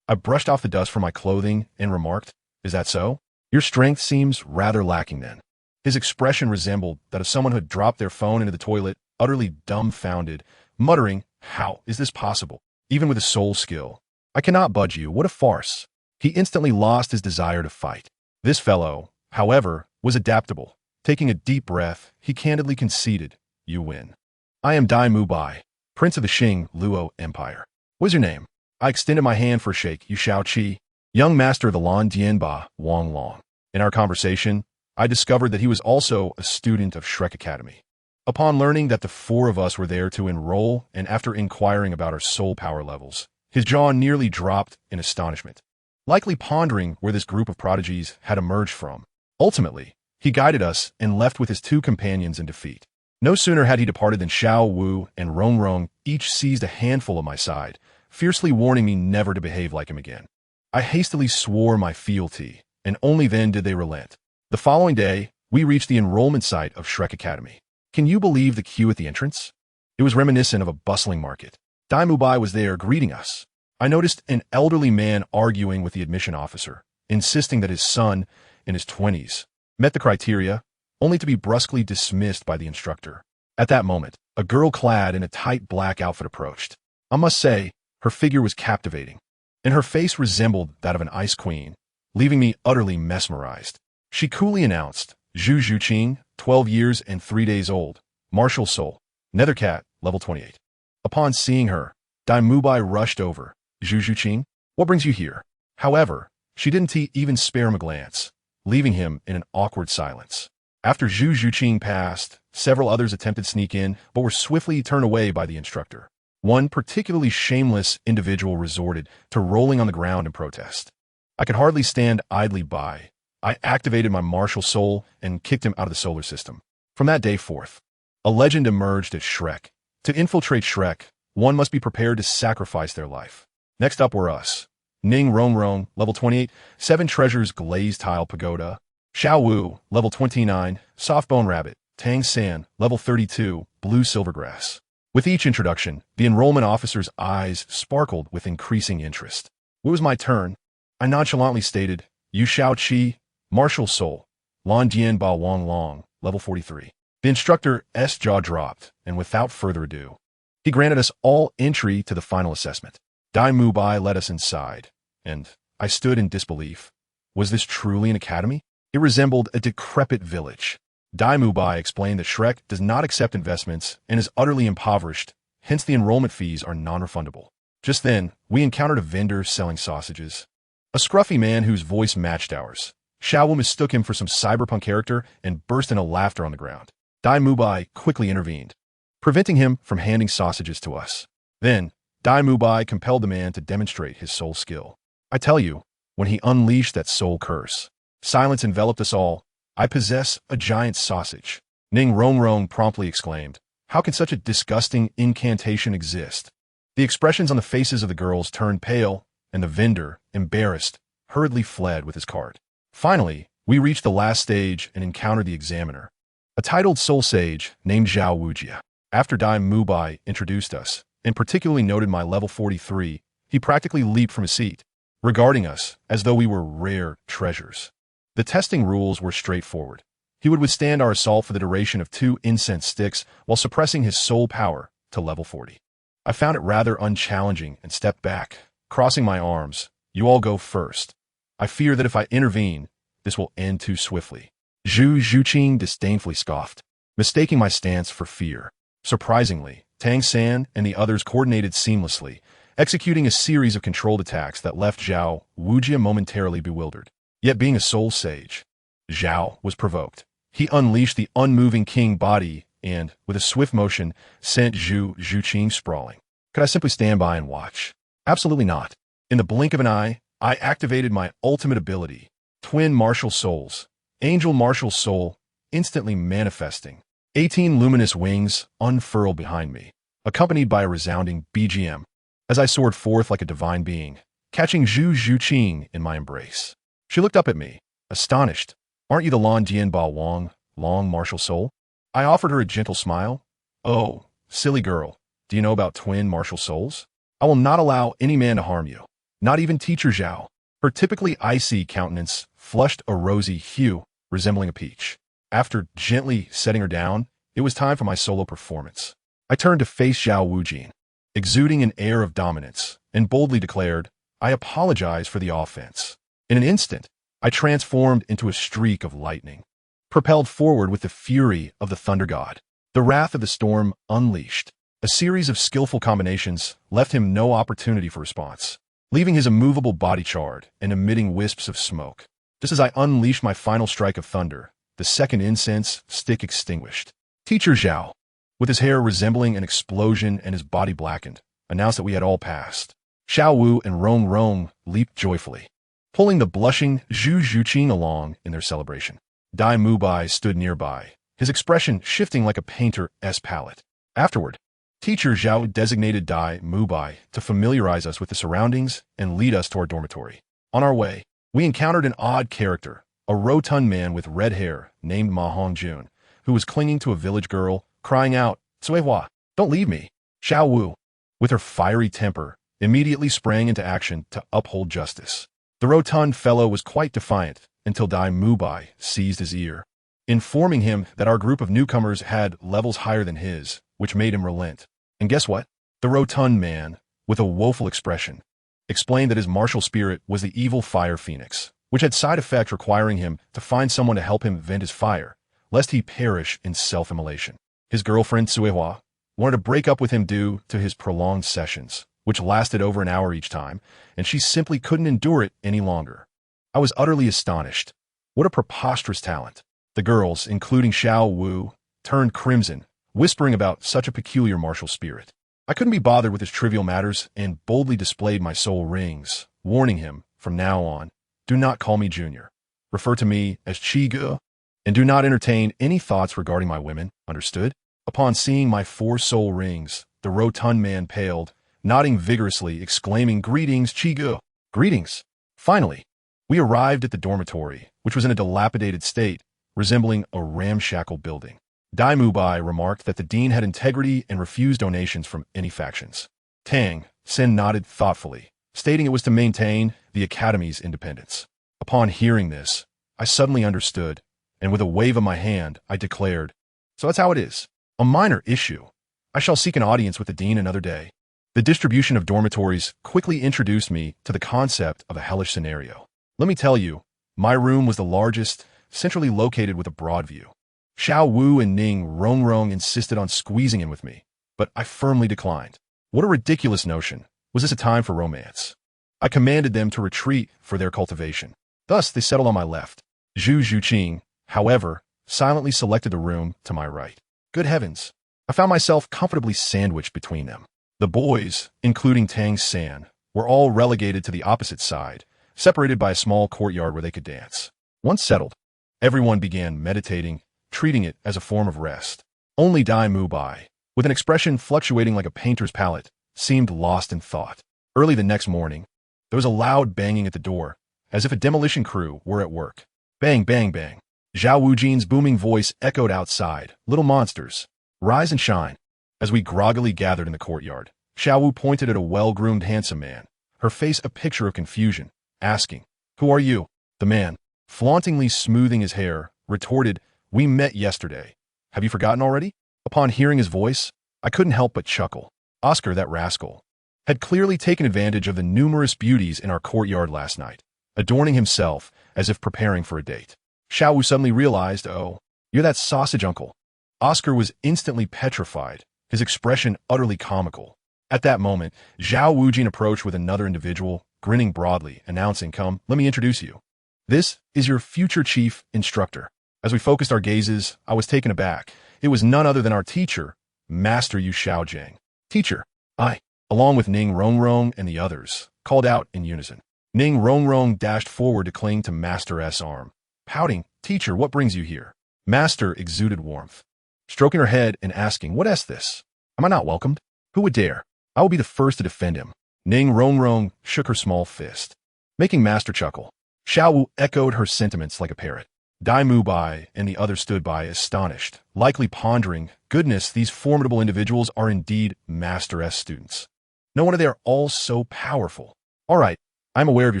I brushed off the dust from my clothing and remarked, is that so? Your strength seems rather lacking then. His expression resembled that of someone who had dropped their phone into the toilet, utterly dumbfounded, muttering, how is this possible? Even with a soul skill, I cannot budge you. What a farce. He instantly lost his desire to fight. This fellow, however, was adaptable. Taking a deep breath, he candidly conceded, "You win. I am Dalu Bai, Prince of the Luo Empire. What's your name?" I extended my hand for a shake. "You Shao Qi, young master of the Lan Dianba Wang Long." In our conversation, I discovered that he was also a student of Shrek Academy. Upon learning that the four of us were there to enroll, and after inquiring about our soul power levels, his jaw nearly dropped in astonishment, likely pondering where this group of prodigies had emerged from. Ultimately, he guided us and left with his two companions in defeat. No sooner had he departed than Xiao Wu and Rong Rong each seized a handful of my side, fiercely warning me never to behave like him again. I hastily swore my fealty, and only then did they relent. The following day, we reached the enrollment site of Shrek Academy. Can you believe the queue at the entrance? It was reminiscent of a bustling market. Dalu Bai was there greeting us. I noticed an elderly man arguing with the admission officer, insisting that his son, in his 20s, met the criteria, only to be brusquely dismissed by the instructor. At that moment, a girl clad in a tight black outfit approached. I must say, her figure was captivating, and her face resembled that of an ice queen, leaving me utterly mesmerized. She coolly announced, "Zhu Zhuqing, 12 years and 3 days old, martial soul, Nethercat, level 28. Upon seeing her, Dalu Bai rushed over. "Zhu Zhuqing, what brings you here?" However, she didn't even spare him a glance, leaving him in an awkward silence. After Zhu Zhuqing passed, several others attempted to sneak in, but were swiftly turned away by the instructor. One particularly shameless individual resorted to rolling on the ground in protest. I could hardly stand idly by. I activated my martial soul and kicked him out of the solar system. From that day forth, a legend emerged at Shrek. To infiltrate Shrek, one must be prepared to sacrifice their life. Next up were us. Ning Rong Rong, level 28, 7 Treasures Glazed Tile Pagoda. Xiao Wu, level 29, Softbone Rabbit. Tang San, level 32, Blue Silvergrass. With each introduction, the enrollment officer's eyes sparkled with increasing interest. It was my turn. I nonchalantly stated, "You Shao Qi, martial soul, Lan Dianba Wang Long, level 43. The instructor's jaw dropped, and without further ado, he granted us all entry to the final assessment. Dalu Bai led us inside, and I stood in disbelief. Was this truly an academy? It resembled a decrepit village. Dalu Bai explained that Shrek does not accept investments and is utterly impoverished, hence the enrollment fees are non-refundable. Just then, we encountered a vendor selling sausages. A scruffy man whose voice matched ours. Xiao Wu mistook him for some cyberpunk character and burst into laughter on the ground. Dalu Bai quickly intervened, preventing him from handing sausages to us. Then, Dalu Bai compelled the man to demonstrate his soul skill. I tell you, when he unleashed that soul curse, silence enveloped us all. "I possess a giant sausage." Ning Rong Rong promptly exclaimed, "How can such a disgusting incantation exist?" The expressions on the faces of the girls turned pale, and the vendor, embarrassed, hurriedly fled with his cart. Finally, we reached the last stage and encountered the examiner, a titled soul sage named Zhao Wujia. After Dalu Bai introduced us, and particularly noted my level 43, he practically leaped from his seat, regarding us as though we were rare treasures. The testing rules were straightforward. He would withstand our assault for the duration of 2 incense sticks while suppressing his soul power to level 40. I found it rather unchallenging and stepped back, crossing my arms. "You all go first. I fear that if I intervene, this will end too swiftly." Zhu Zhuqing disdainfully scoffed, mistaking my stance for fear. Surprisingly, Tang San and the others coordinated seamlessly, executing a series of controlled attacks that left Zhao Wujia momentarily bewildered. Yet being a soul sage, Zhao was provoked. He unleashed the unmoving king body and, with a swift motion, sent Zhu Zhuqing sprawling. Could I simply stand by and watch? Absolutely not. In the blink of an eye, I activated my ultimate ability, Twin Martial Souls, Angel Martial Soul, instantly manifesting. 18 luminous wings unfurled behind me, accompanied by a resounding BGM, as I soared forth like a divine being, catching Zhu Zhuqing in my embrace. She looked up at me, astonished. "Aren't you the Lan Dianba Wang Long martial soul?" I offered her a gentle smile. "Oh, silly girl, do you know about twin martial souls? I will not allow any man to harm you, not even Teacher Zhao." Her typically icy countenance flushed a rosy hue, resembling a peach. After gently setting her down, it was time for my solo performance. I turned to face Zhao Wujin, exuding an air of dominance, and boldly declared, I apologize for the offense. In an instant, I transformed into a streak of lightning, propelled forward with the fury of the thunder god. The wrath of the storm unleashed. A series of skillful combinations left him no opportunity for response, leaving his immovable body charred and emitting wisps of smoke. Just as I unleashed my final strike of thunder, the second incense stick extinguished. Teacher Zhao, with his hair resembling an explosion and his body blackened, announced that we had all passed. Xiao Wu and Rong Rong leaped joyfully, pulling the blushing Zhu Zhuqing along in their celebration. Dai Mubai stood nearby, his expression shifting like a painter's palette. Afterward, Teacher Zhao designated Dai Mubai to familiarize us with the surroundings and lead us to our dormitory. On our way, we encountered an odd character, a rotund man with red hair named Ma Hongjun, who was clinging to a village girl, crying out, "Suihua, don't leave me." Xiao Wu, with her fiery temper, immediately sprang into action to uphold justice. The rotund fellow was quite defiant until Dai Mubai seized his ear, informing him that our group of newcomers had levels higher than his, which made him relent. And guess what? The rotund man, with a woeful expression, explained that his martial spirit was the evil fire phoenix, which had side effects requiring him to find someone to help him vent his fire, lest he perish in self-immolation. His girlfriend, Suihua, wanted to break up with him due to his prolonged sessions, which lasted over an hour each time, and she simply couldn't endure it any longer. I was utterly astonished. What a preposterous talent. The girls, including Xiao Wu, turned crimson, whispering about such a peculiar martial spirit. I couldn't be bothered with his trivial matters and boldly displayed my soul rings, warning him, from now on, do not call me Junior. Refer to me as Chi-Ge, and do not entertain any thoughts regarding my women, understood? Upon seeing my 4 soul rings, the rotund man paled, nodding vigorously, exclaiming, "Greetings, Chi-Ge." Greetings. Finally, we arrived at the dormitory, which was in a dilapidated state, resembling a ramshackle building. Dai Mubai remarked that the dean had integrity and refused donations from any factions. Tang Sen nodded thoughtfully, stating it was to maintain the academy's independence. Upon hearing this, I suddenly understood, and with a wave of my hand, I declared, "So that's how it is. A minor issue. I shall seek an audience with the dean another day." The distribution of dormitories quickly introduced me to the concept of a hellish scenario. Let me tell you, my room was the largest, centrally located with a broad view. Xiao Wu and Ning Rongrong insisted on squeezing in with me, but I firmly declined. What a ridiculous notion. Was this a time for romance? I commanded them to retreat for their cultivation. Thus, they settled on my left. Zhu Zhuqing, however, silently selected the room to my right. Good heavens, I found myself comfortably sandwiched between them. The boys, including Tang San, were all relegated to the opposite side, separated by a small courtyard where they could dance. Once settled, everyone began meditating, treating it as a form of rest. Only Dai Mubai, with an expression fluctuating like a painter's palette, seemed lost in thought. Early the next morning, there was a loud banging at the door, as if a demolition crew were at work. Bang, bang, bang. Zhao Wujin's booming voice echoed outside. "Little monsters, rise and shine." As we groggily gathered in the courtyard, Xiao Wu pointed at a well-groomed handsome man, her face a picture of confusion, asking, "Who are you?" The man, flauntingly smoothing his hair, retorted, "We met yesterday. Have you forgotten already?" Upon hearing his voice, I couldn't help but chuckle. Oscar, that rascal, had clearly taken advantage of the numerous beauties in our courtyard last night, adorning himself as if preparing for a date. Xiao Wu suddenly realized, "Oh, you're that sausage uncle." Oscar was instantly petrified, his expression utterly comical. At that moment, Zhao Wujin approached with another individual, grinning broadly, announcing, "Come, let me introduce you. This is your future chief instructor." As we focused our gazes, I was taken aback. It was none other than our teacher, Master Yu Xiaojiang. "Teacher," I, along with Ning Rongrong and the others, called out in unison. Ning Rongrong dashed forward to cling to Master's arm. Pouting, "Teacher, what brings you here?" Master exuded warmth, stroking her head and asking, "What is this? Am I not welcomed? Who would dare? I will be the first to defend him." Ning Rongrong shook her small fist, making Master chuckle. Xiao Wu echoed her sentiments like a parrot. Dai Mubai and the others stood by, astonished, likely pondering, "Goodness, these formidable individuals are indeed Master's students. No wonder they are all so powerful. All right, I'm aware of your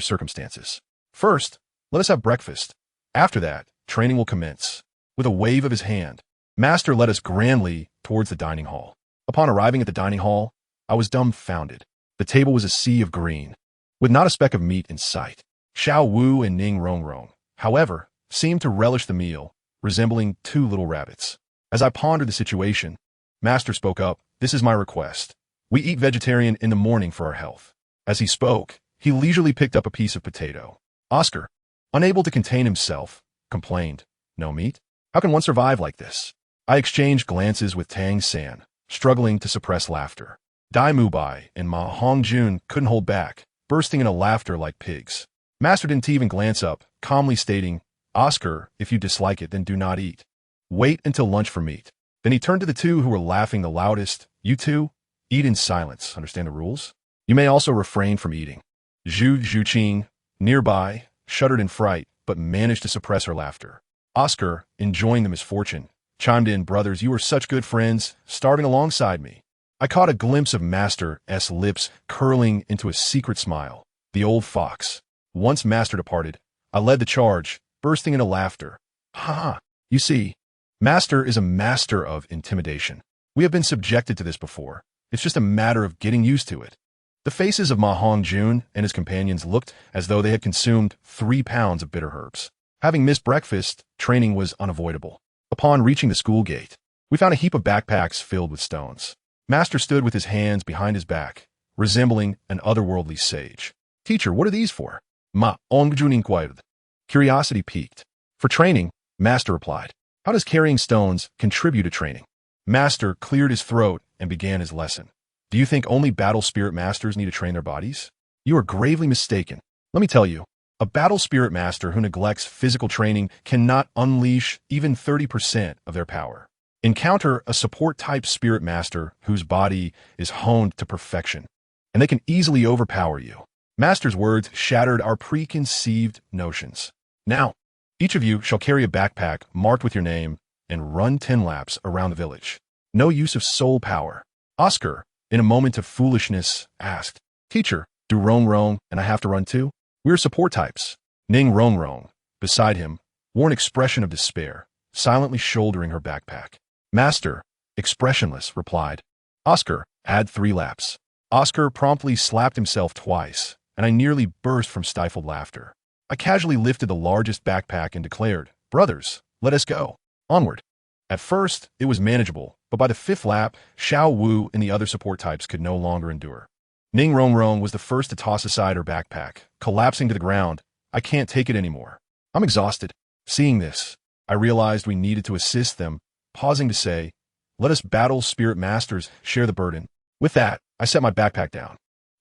circumstances. First, let us have breakfast. After that, training will commence." With a wave of his hand, Master led us grandly towards the dining hall. Upon arriving at the dining hall, I was dumbfounded. The table was a sea of green. with not a speck of meat in sight. Xiao Wu and Ning Rongrong, however, seemed to relish the meal, resembling two little rabbits. As I pondered the situation, Master spoke up, "This is my request. We eat vegetarian in the morning for our health." As he spoke, he leisurely picked up a piece of potato. Oscar, unable to contain himself, complained, "No meat? How can one survive like this?" I exchanged glances with Tang San, struggling to suppress laughter. Dai Mubai and Ma Hongjun couldn't hold back, bursting into laughter like pigs. Master didn't even glance up, calmly stating, "Oscar, if you dislike it, then do not eat. Wait until lunch for meat." Then he turned to the two who were laughing the loudest. "You two, eat in silence. Understand the rules? You may also refrain from eating." Zhu Zhuqing, nearby, shuddered in fright, but managed to suppress her laughter. Oscar, enjoying the misfortune, chimed in, "Brothers, you are such good friends, starving alongside me." I caught a glimpse of Master's lips curling into a secret smile. The old fox. Once Master departed, I led the charge, bursting into laughter. "Ha ha! You see, Master is a master of intimidation. We have been subjected to this before. It's just a matter of getting used to it." The faces of Ma Hongjun and his companions looked as though they had consumed 3 pounds of bitter herbs. Having missed breakfast, training was unavoidable. Upon reaching the school gate, we found a heap of backpacks filled with stones. Master stood with his hands behind his back, resembling an otherworldly sage. "Teacher, what are these for?" Ma Hongjun inquired. Curiosity piqued. "For training," Master replied. "How does carrying stones contribute to training?" Master cleared his throat and began his lesson. "Do you think only battle spirit masters need to train their bodies? You are gravely mistaken. Let me tell you, a battle spirit master who neglects physical training cannot unleash even 30% of their power. Encounter a support-type spirit master whose body is honed to perfection, and they can easily overpower you." Master's words shattered our preconceived notions. "Now, each of you shall carry a backpack marked with your name and run 10 laps around the village. No use of soul power." Oscar, in a moment of foolishness, asked, "Teacher, do Rongrong and I have to run too? We're support types." Ning Rongrong, beside him, wore an expression of despair, silently shouldering her backpack. Master, expressionless, replied, "Oscar, add 3 laps." Oscar promptly slapped himself twice, and I nearly burst from stifled laughter. I casually lifted the largest backpack and declared, "Brothers, let us go. Onward." At first, it was manageable, but by the 5th lap, Xiao Wu and the other support types could no longer endure. Ning Rongrong was the first to toss aside her backpack, collapsing to the ground. "I can't take it anymore. I'm exhausted." Seeing this, I realized we needed to assist them, pausing to say, "Let us battle spirit masters share the burden." With that, I set my backpack down.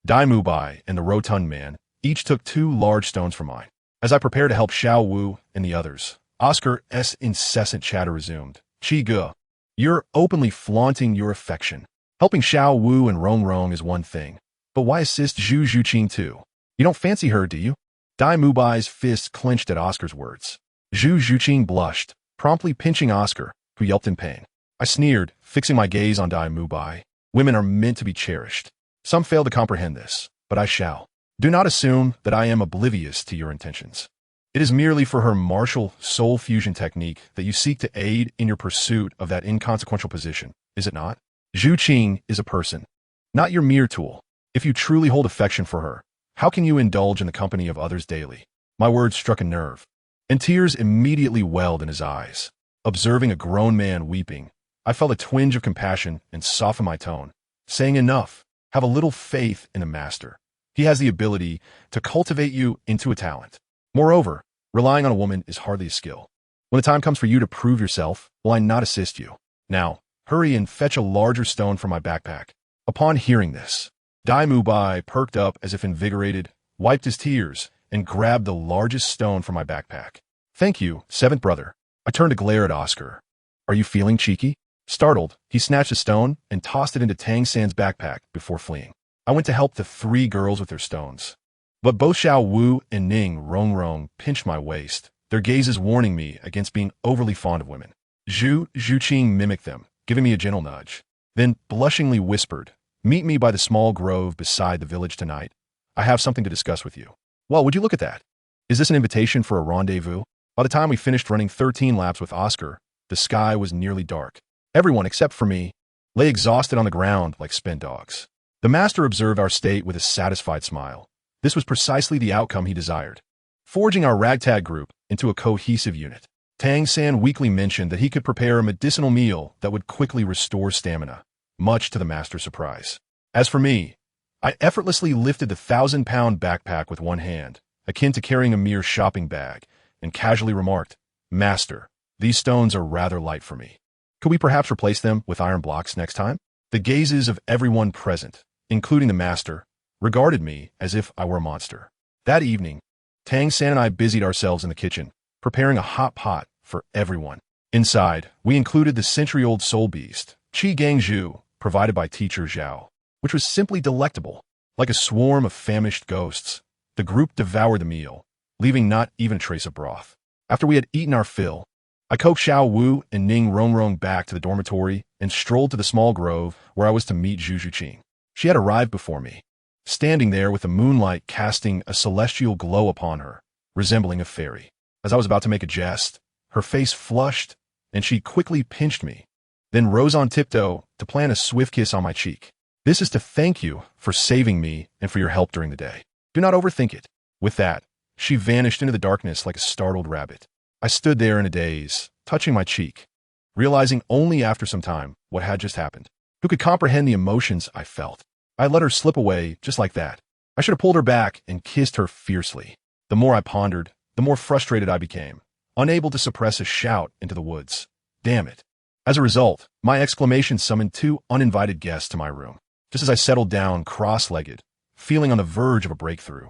Dai Mubai and the rotund man each took 2 large stones from mine. As I prepared to help Xiao Wu and the others, Oscar's incessant chatter resumed. "Qi Ge, you're openly flaunting your affection. Helping Xiao Wu and Rongrong is one thing, but why assist Zhu Zhuqing too? You don't fancy her, do you?" Dai Mubai's fist clenched at Oscar's words. Zhu Zhuqing blushed, promptly pinching Oscar, who yelped in pain. I sneered, fixing my gaze on Dai Mubai. Women are meant to be cherished. Some fail to comprehend this, but I shall. Do not assume that I am oblivious to your intentions. It is merely for her martial soul fusion technique that you seek to aid in your pursuit of that inconsequential position, is it not? Zhu Qing is a person, not your mere tool. If you truly hold affection for her, how can you indulge in the company of others daily? My words struck a nerve, and tears immediately welled in his eyes. Observing a grown man weeping, I felt a twinge of compassion and softened my tone, saying, "Enough. Have a little faith in the master. He has the ability to cultivate you into a talent. Moreover, relying on a woman is hardly a skill. When the time comes for you to prove yourself, will I not assist you? Now, hurry and fetch a larger stone from my backpack." Upon hearing this, Dai Mubai perked up as if invigorated, wiped his tears, and grabbed the largest stone from my backpack. "Thank you, 7th brother." I turned to glare at Oscar. "Are you feeling cheeky?" Startled, he snatched a stone and tossed it into Tang San's backpack before fleeing. I went to help the 3 girls with their stones, but both Xiao Wu and Ning Rongrong pinched my waist, their gazes warning me against being overly fond of women. Zhu Zhuqing mimicked them, giving me a gentle nudge, then blushingly whispered, "Meet me by the small grove beside the village tonight. I have something to discuss with you." Well, would you look at that? Is this an invitation for a rendezvous? By the time we finished running 13 laps with Oscar, the sky was nearly dark. Everyone, except for me, lay exhausted on the ground like spent dogs. The master observed our state with a satisfied smile, This was precisely the outcome he desired, forging our ragtag group into a cohesive unit. Tang San weakly mentioned that he could prepare a medicinal meal that would quickly restore stamina, much to the master's surprise. As for me, I effortlessly lifted the 1,000-pound backpack with one hand, akin to carrying a mere shopping bag, and casually remarked, "Master, these stones are rather light for me. Could we perhaps replace them with iron blocks next time?" The gazes of everyone present, including the master, regarded me as if I were a monster. That evening, Tang San and I busied ourselves in the kitchen, preparing a hot pot for everyone. Inside, we included the century-old soul beast, Qi Gang Zhu, provided by teacher Zhao, which was simply delectable. Like a swarm of famished ghosts, the group devoured the meal, leaving not even a trace of broth. After we had eaten our fill, I coaxed Xiao Wu and Ning Rongrong back to the dormitory and strolled to the small grove where I was to meet Zhu Zhuqing. She had arrived before me, standing there with the moonlight casting a celestial glow upon her, resembling a fairy. As I was about to make a jest, her face flushed, and she quickly pinched me, then rose on tiptoe to plant a swift kiss on my cheek. "This is to thank you for saving me and for your help during the day. Do not overthink it." With that, she vanished into the darkness like a startled rabbit. I stood there in a daze, touching my cheek, realizing only after some time what had just happened. Who could comprehend the emotions I felt? I let her slip away just like that. I should have pulled her back and kissed her fiercely. The more I pondered, the more frustrated I became, unable to suppress a shout into the woods. Damn it. As a result, my exclamation summoned 2 uninvited guests to my room. Just as I settled down cross-legged, feeling on the verge of a breakthrough,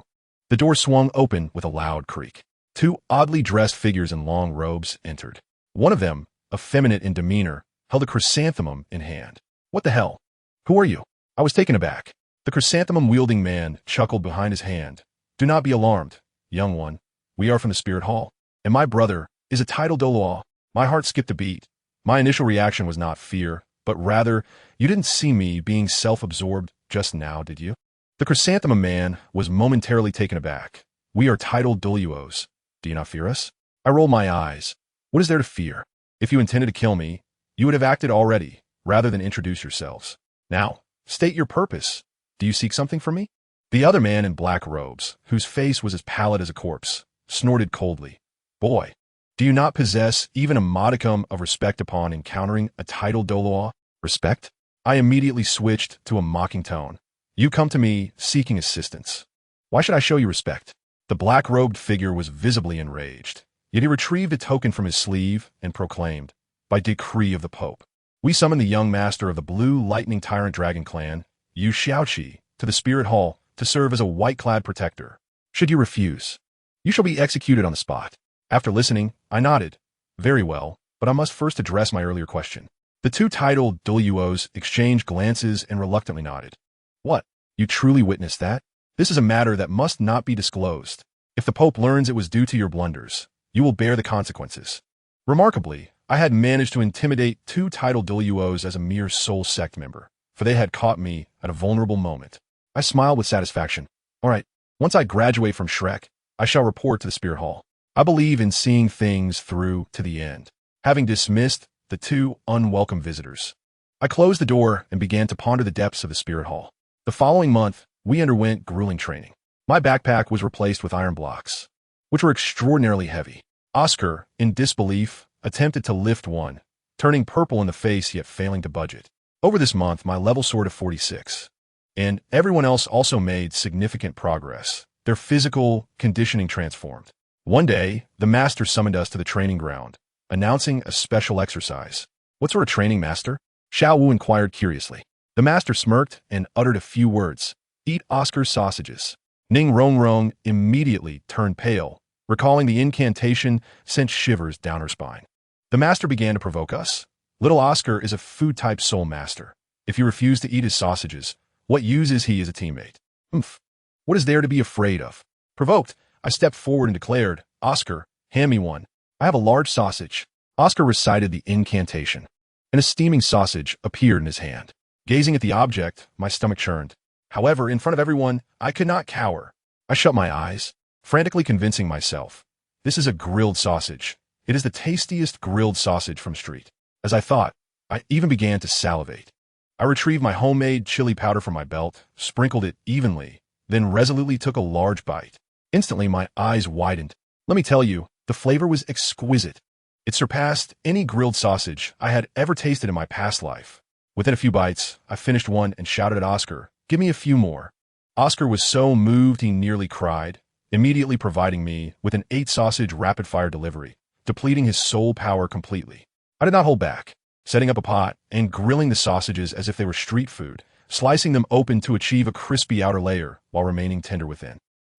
the door swung open with a loud creak. 2 oddly dressed figures in long robes entered. One of them, effeminate in demeanor, held a chrysanthemum in hand. "What the hell? Who are you?" I was taken aback. The chrysanthemum-wielding man chuckled behind his hand. "Do not be alarmed, young one. We are from the Spirit Hall, and my brother is a titled Douluo." My heart skipped a beat. My initial reaction was not fear, but rather, "You didn't see me being self-absorbed just now, did you?" The chrysanthemum man was momentarily taken aback. "We are titled Douluos. Do you not fear us?" I rolled my eyes. "What is there to fear? If you intended to kill me, you would have acted already, rather than introduce yourselves. Now, state your purpose. Do you seek something from me?" The other man in black robes, whose face was as pallid as a corpse, snorted coldly. "Boy, do you not possess even a modicum of respect upon encountering a titled Douluo? Respect?" I immediately switched to a mocking tone. "You come to me seeking assistance. Why should I show you respect?" The black-robed figure was visibly enraged, yet he retrieved a token from his sleeve and proclaimed, "By decree of the Pope, we summon the young master of the Blue Lightning Tyrant Dragon Clan, Yu Xiaoqi, to the Spirit Hall to serve as a white-clad protector. Should you refuse, you shall be executed on the spot." After listening, I nodded. "Very well, but I must first address my earlier question." The 2 titled Douluos exchanged glances and reluctantly nodded. "What? You truly witnessed that? This is a matter that must not be disclosed. If the Pope learns it was due to your blunders, you will bear the consequences." Remarkably, I had managed to intimidate 2 titled Douluos as a mere soul sect member, for they had caught me at a vulnerable moment. I smiled with satisfaction. "All right, once I graduate from Shrek, I shall report to the Spirit Hall. I believe in seeing things through to the end." Having dismissed the 2 unwelcome visitors, I closed the door and began to ponder the depths of the Spirit Hall. The following month, we underwent grueling training. My backpack was replaced with iron blocks, which were extraordinarily heavy. Oscar, in disbelief, attempted to lift one, turning purple in the face yet failing to budge. Over this month, my level soared to 46, and everyone else also made significant progress. Their physical conditioning transformed. One day, the master summoned us to the training ground, announcing a special exercise. "What sort of training, master?" Xiao Wu inquired curiously. The master smirked and uttered a few words. "Eat Oscar's sausages." Ning Rongrong immediately turned pale, recalling the incantation sent shivers down her spine. The master began to provoke us. "Little Oscar is a food-type soul master. If you refuse to eat his sausages, what use is he as a teammate?" "Humph. What is there to be afraid of?" Provoked, I stepped forward and declared, "Oscar, hand me one. I have a large sausage." Oscar recited the incantation, and a steaming sausage appeared in his hand. Gazing at the object, my stomach churned. However, in front of everyone, I could not cower. I shut my eyes, frantically convincing myself, this is a grilled sausage. It is the tastiest grilled sausage from street. As I thought, I even began to salivate. I retrieved my homemade chili powder from my belt, sprinkled it evenly, then resolutely took a large bite. Instantly, my eyes widened. Let me tell you, the flavor was exquisite. It surpassed any grilled sausage I had ever tasted in my past life. Within a few bites, I finished one and shouted at Oscar, "Give me a few more." Oscar was so moved he nearly cried, immediately providing me with an 8-sausage rapid-fire delivery, depleting his soul power completely. I did not hold back, setting up a pot and grilling the sausages as if they were street food, slicing them open to achieve a crispy outer layer while remaining tender within,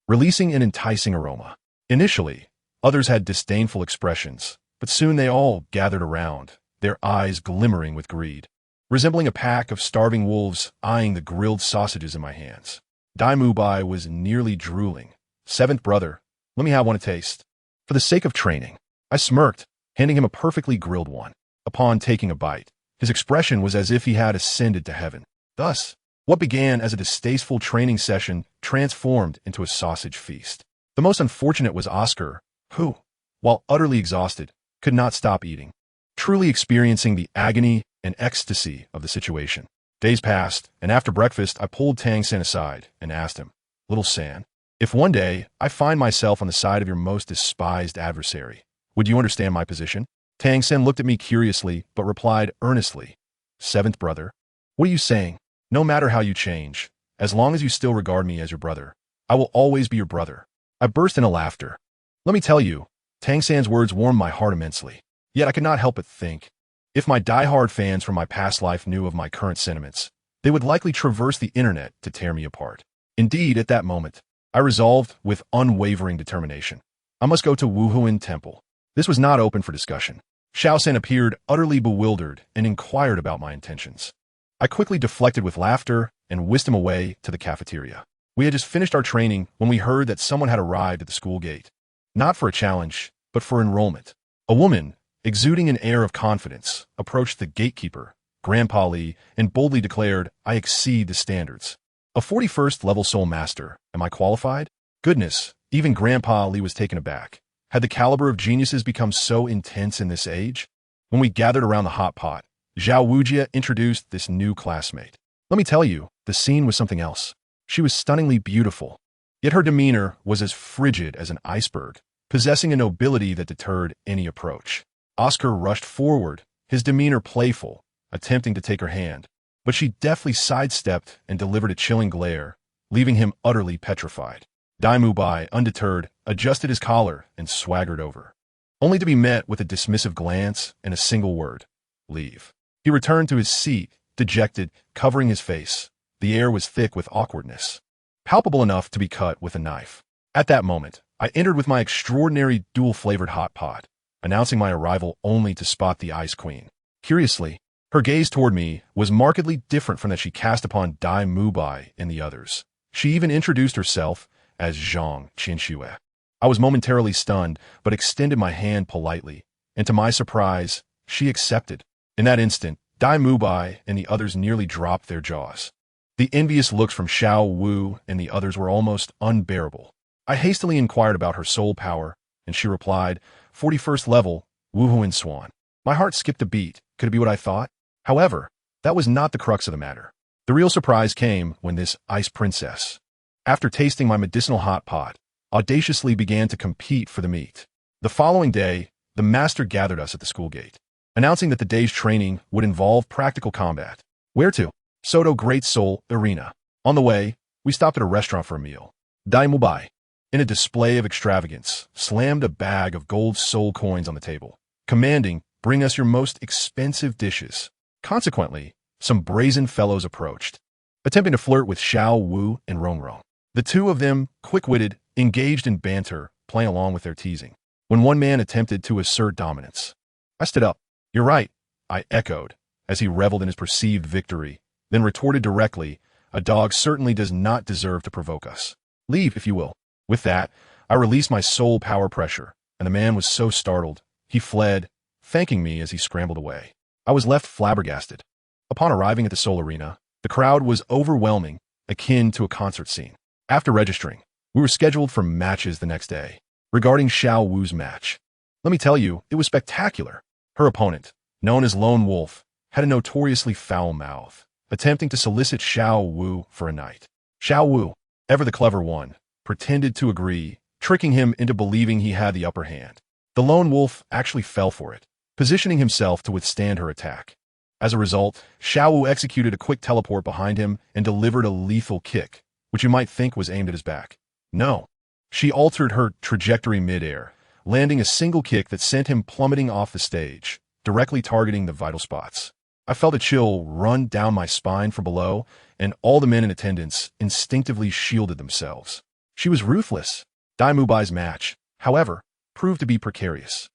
releasing an enticing aroma. Initially, others had disdainful expressions, but soon they all gathered around, their eyes glimmering with greed, resembling a pack of starving wolves eyeing the grilled sausages in my hands. Dalu was nearly drooling. "Seventh brother, let me have one to taste." For the sake of training, I smirked, handing him a perfectly grilled one. Upon taking a bite, his expression was as if he had ascended to heaven. Thus, what began as a distasteful training session transformed into a sausage feast. The most unfortunate was Oscar, who, while utterly exhausted, could not stop eating, truly experiencing the agony and ecstasy of the situation. Days passed, and after breakfast I pulled Tang San aside and asked him, "Little San, if one day I find myself on the side of your most despised adversary, would you understand my position?" Tang San looked at me curiously, but replied earnestly, "Seventh brother, what are you saying? No matter how you change, as long as you still regard me as your brother, I will always be your brother." I burst into laughter. Let me tell you, Tang San's words warmed my heart immensely. Yet I could not help but think, if my die-hard fans from my past life knew of my current sentiments, they would likely traverse the internet to tear me apart. Indeed, at that moment, I resolved with unwavering determination, I must go to Wuhuan Temple. This was not open for discussion. Xiao San appeared utterly bewildered and inquired about my intentions. I quickly deflected with laughter and whisked him away to the cafeteria. We had just finished our training when we heard that someone had arrived at the school gate. Not for a challenge, but for enrollment. A woman, exuding an air of confidence, approached the gatekeeper, Grandpa Li, and boldly declared, "I exceed the standards. A 41st level soul master. Am I qualified?" Goodness, even Grandpa Li was taken aback. Had the caliber of geniuses become so intense in this age? When we gathered around the hot pot, Zhao Wujia introduced this new classmate. Let me tell you, the scene was something else. She was stunningly beautiful, yet her demeanor was as frigid as an iceberg, possessing a nobility that deterred any approach. Oscar rushed forward, his demeanor playful, attempting to take her hand, but she deftly sidestepped and delivered a chilling glare, leaving him utterly petrified. Dalu, undeterred, adjusted his collar and swaggered over, only to be met with a dismissive glance and a single word, "Leave." He returned to his seat, dejected, covering his face. The air was thick with awkwardness, palpable enough to be cut with a knife. At that moment, I entered with my extraordinary dual-flavored hot pot, announcing my arrival only to spot the Ice Queen. Curiously, her gaze toward me was markedly different from that she cast upon Dalu and the others. She even introduced herself as Zhang Qinxue. I was momentarily stunned, but extended my hand politely, and to my surprise, she accepted. In that instant, Dalu and the others nearly dropped their jaws. The envious looks from Xiao Wu and the others were almost unbearable. I hastily inquired about her soul power, and she replied, 41st level, Wuhuan Swan. My heart skipped a beat. Could it be what I thought? However, that was not the crux of the matter. The real surprise came when this ice princess, after tasting my medicinal hot pot, audaciously began to compete for the meat. The following day, the master gathered us at the school gate, announcing that the day's training would involve practical combat. Where to? Soto Great Soul Arena. On the way, we stopped at a restaurant for a meal. Dalu, in a display of extravagance, slammed a bag of gold soul coins on the table, commanding, "Bring us your most expensive dishes." Consequently, some brazen fellows approached, attempting to flirt with Xiao Wu and Rongrong. The two of them, quick-witted, engaged in banter, playing along with their teasing, when one man attempted to assert dominance. I stood up. "You're right," I echoed, as he reveled in his perceived victory, then retorted directly, "A dog certainly does not deserve to provoke us. Leave, if you will." With that, I released my soul power pressure, and the man was so startled, he fled, thanking me as he scrambled away. I was left flabbergasted. Upon arriving at the Soul Arena, the crowd was overwhelming, akin to a concert scene. After registering, we were scheduled for matches the next day. Regarding Xiao Wu's match, let me tell you, it was spectacular. Her opponent, known as Lone Wolf, had a notoriously foul mouth, attempting to solicit Xiao Wu for a night. Xiao Wu, ever the clever one, pretended to agree, tricking him into believing he had the upper hand. The lone wolf actually fell for it, positioning himself to withstand her attack. As a result, Xiao Wu executed a quick teleport behind him and delivered a lethal kick, which you might think was aimed at his back. No. She altered her trajectory mid-air, landing a single kick that sent him plummeting off the stage, directly targeting the vital spots. I felt a chill run down my spine from below, and all the men in attendance instinctively shielded themselves. She was ruthless. Dai Mubai's match, however, proved to be precarious.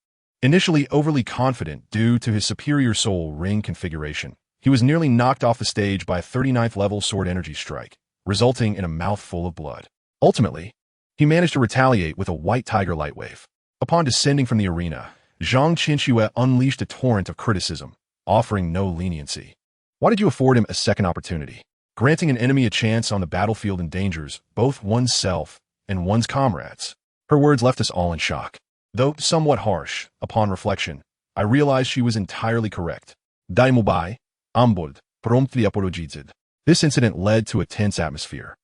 Initially overly confident due to his superior soul ring configuration, he was nearly knocked off the stage by a 39th level sword energy strike, resulting in a mouthful of blood. Ultimately, he managed to retaliate with a white tiger light wave. Upon descending from the arena, Zhang Qinxue unleashed a torrent of criticism, offering no leniency. Why did you afford him a second opportunity? Granting an enemy a chance on the battlefield endangers both one's self and one's comrades. Her words left us all in shock. Though somewhat harsh, upon reflection, I realized she was entirely correct. Dai Mubai, Ambod, promptly apologized. This incident led to a tense atmosphere.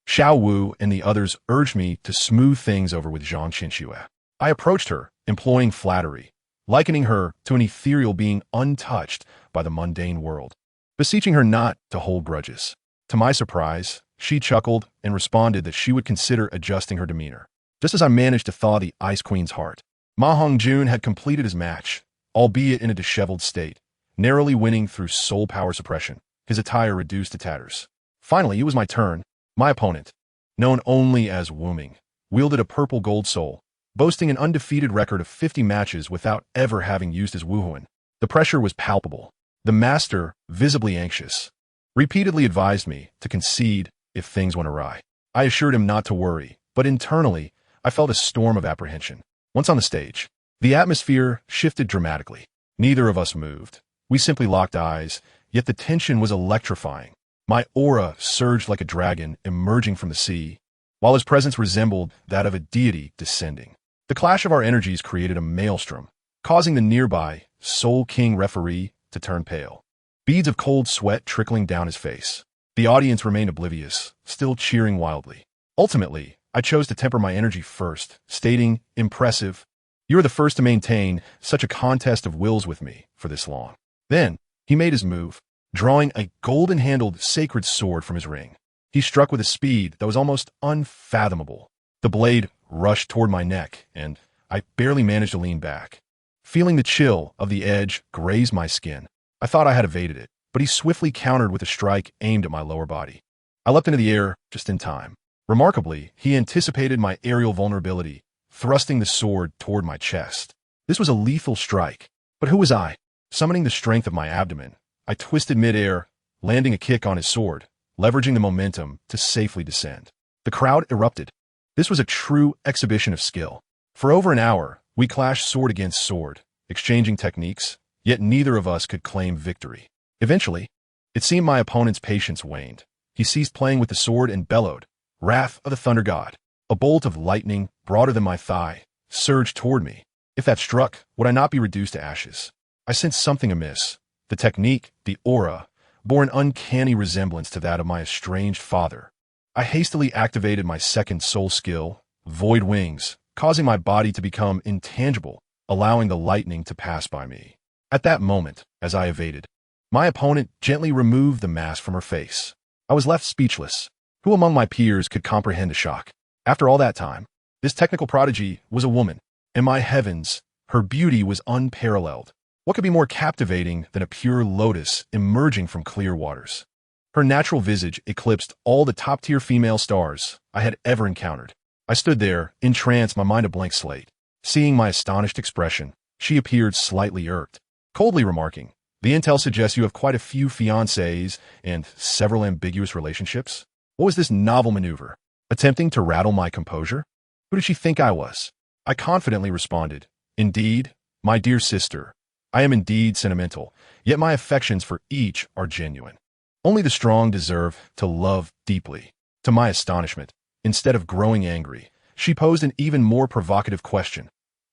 Xiao Wu and the others urged me to smooth things over with Zhang Qinxue. I approached her, employing flattery, likening her to an ethereal being untouched by the mundane world, beseeching her not to hold grudges. To my surprise, she chuckled and responded that she would consider adjusting her demeanor. Just as I managed to thaw the Ice Queen's heart, Ma Hongjun had completed his match, albeit in a disheveled state, narrowly winning through soul power suppression, his attire reduced to tatters. Finally, it was my turn. My opponent, known only as Wuming, wielded a purple gold soul, boasting an undefeated record of 50 matches without ever having used his wuhuan. The pressure was palpable. The master, visibly anxious, repeatedly advised me to concede if things went awry. I assured him not to worry, but internally, I felt a storm of apprehension. Once on the stage, the atmosphere shifted dramatically. Neither of us moved. We simply locked eyes, yet the tension was electrifying. My aura surged like a dragon emerging from the sea, while his presence resembled that of a deity descending. The clash of our energies created a maelstrom, causing the nearby Soul King referee to turn pale, beads of cold sweat trickling down his face. The audience remained oblivious, still cheering wildly. Ultimately, I chose to temper my energy first, stating, "Impressive. You are the first to maintain such a contest of wills with me for this long." Then, he made his move, drawing a golden-handled sacred sword from his ring. He struck with a speed that was almost unfathomable. The blade rushed toward my neck, and I barely managed to lean back. Feeling the chill of the edge graze my skin, I thought I had evaded it, but he swiftly countered with a strike aimed at my lower body. I leapt into the air just in time. Remarkably, he anticipated my aerial vulnerability, thrusting the sword toward my chest. This was a lethal strike, but who was I? Summoning the strength of my abdomen, I twisted mid-air, landing a kick on his sword, leveraging the momentum to safely descend. The crowd erupted. This was a true exhibition of skill. For over an hour, we clashed sword against sword, exchanging techniques, yet neither of us could claim victory. Eventually, it seemed my opponent's patience waned. He ceased playing with the sword and bellowed, "Wrath of the Thunder God." A bolt of lightning, broader than my thigh, surged toward me. If that struck, would I not be reduced to ashes? I sensed something amiss. The technique, the aura, bore an uncanny resemblance to that of my estranged father. I hastily activated my second soul skill, Void Wings, causing my body to become intangible, allowing the lightning to pass by me. At that moment, as I evaded, my opponent gently removed the mask from her face. I was left speechless. Who among my peers could comprehend the shock? After all that time, this technical prodigy was a woman, and my heavens, her beauty was unparalleled. What could be more captivating than a pure lotus emerging from clear waters? Her natural visage eclipsed all the top-tier female stars I had ever encountered. I stood there, entranced, my mind a blank slate. Seeing my astonished expression, she appeared slightly irked, coldly remarking, "The intel suggests you have quite a few fiancés and several ambiguous relationships. What was this novel maneuver? Attempting to rattle my composure? Who did she think I was?" I confidently responded, "Indeed, my dear sister, I am indeed sentimental, yet my affections for each are genuine. Only the strong deserve to love deeply." To my astonishment, instead of growing angry, she posed an even more provocative question.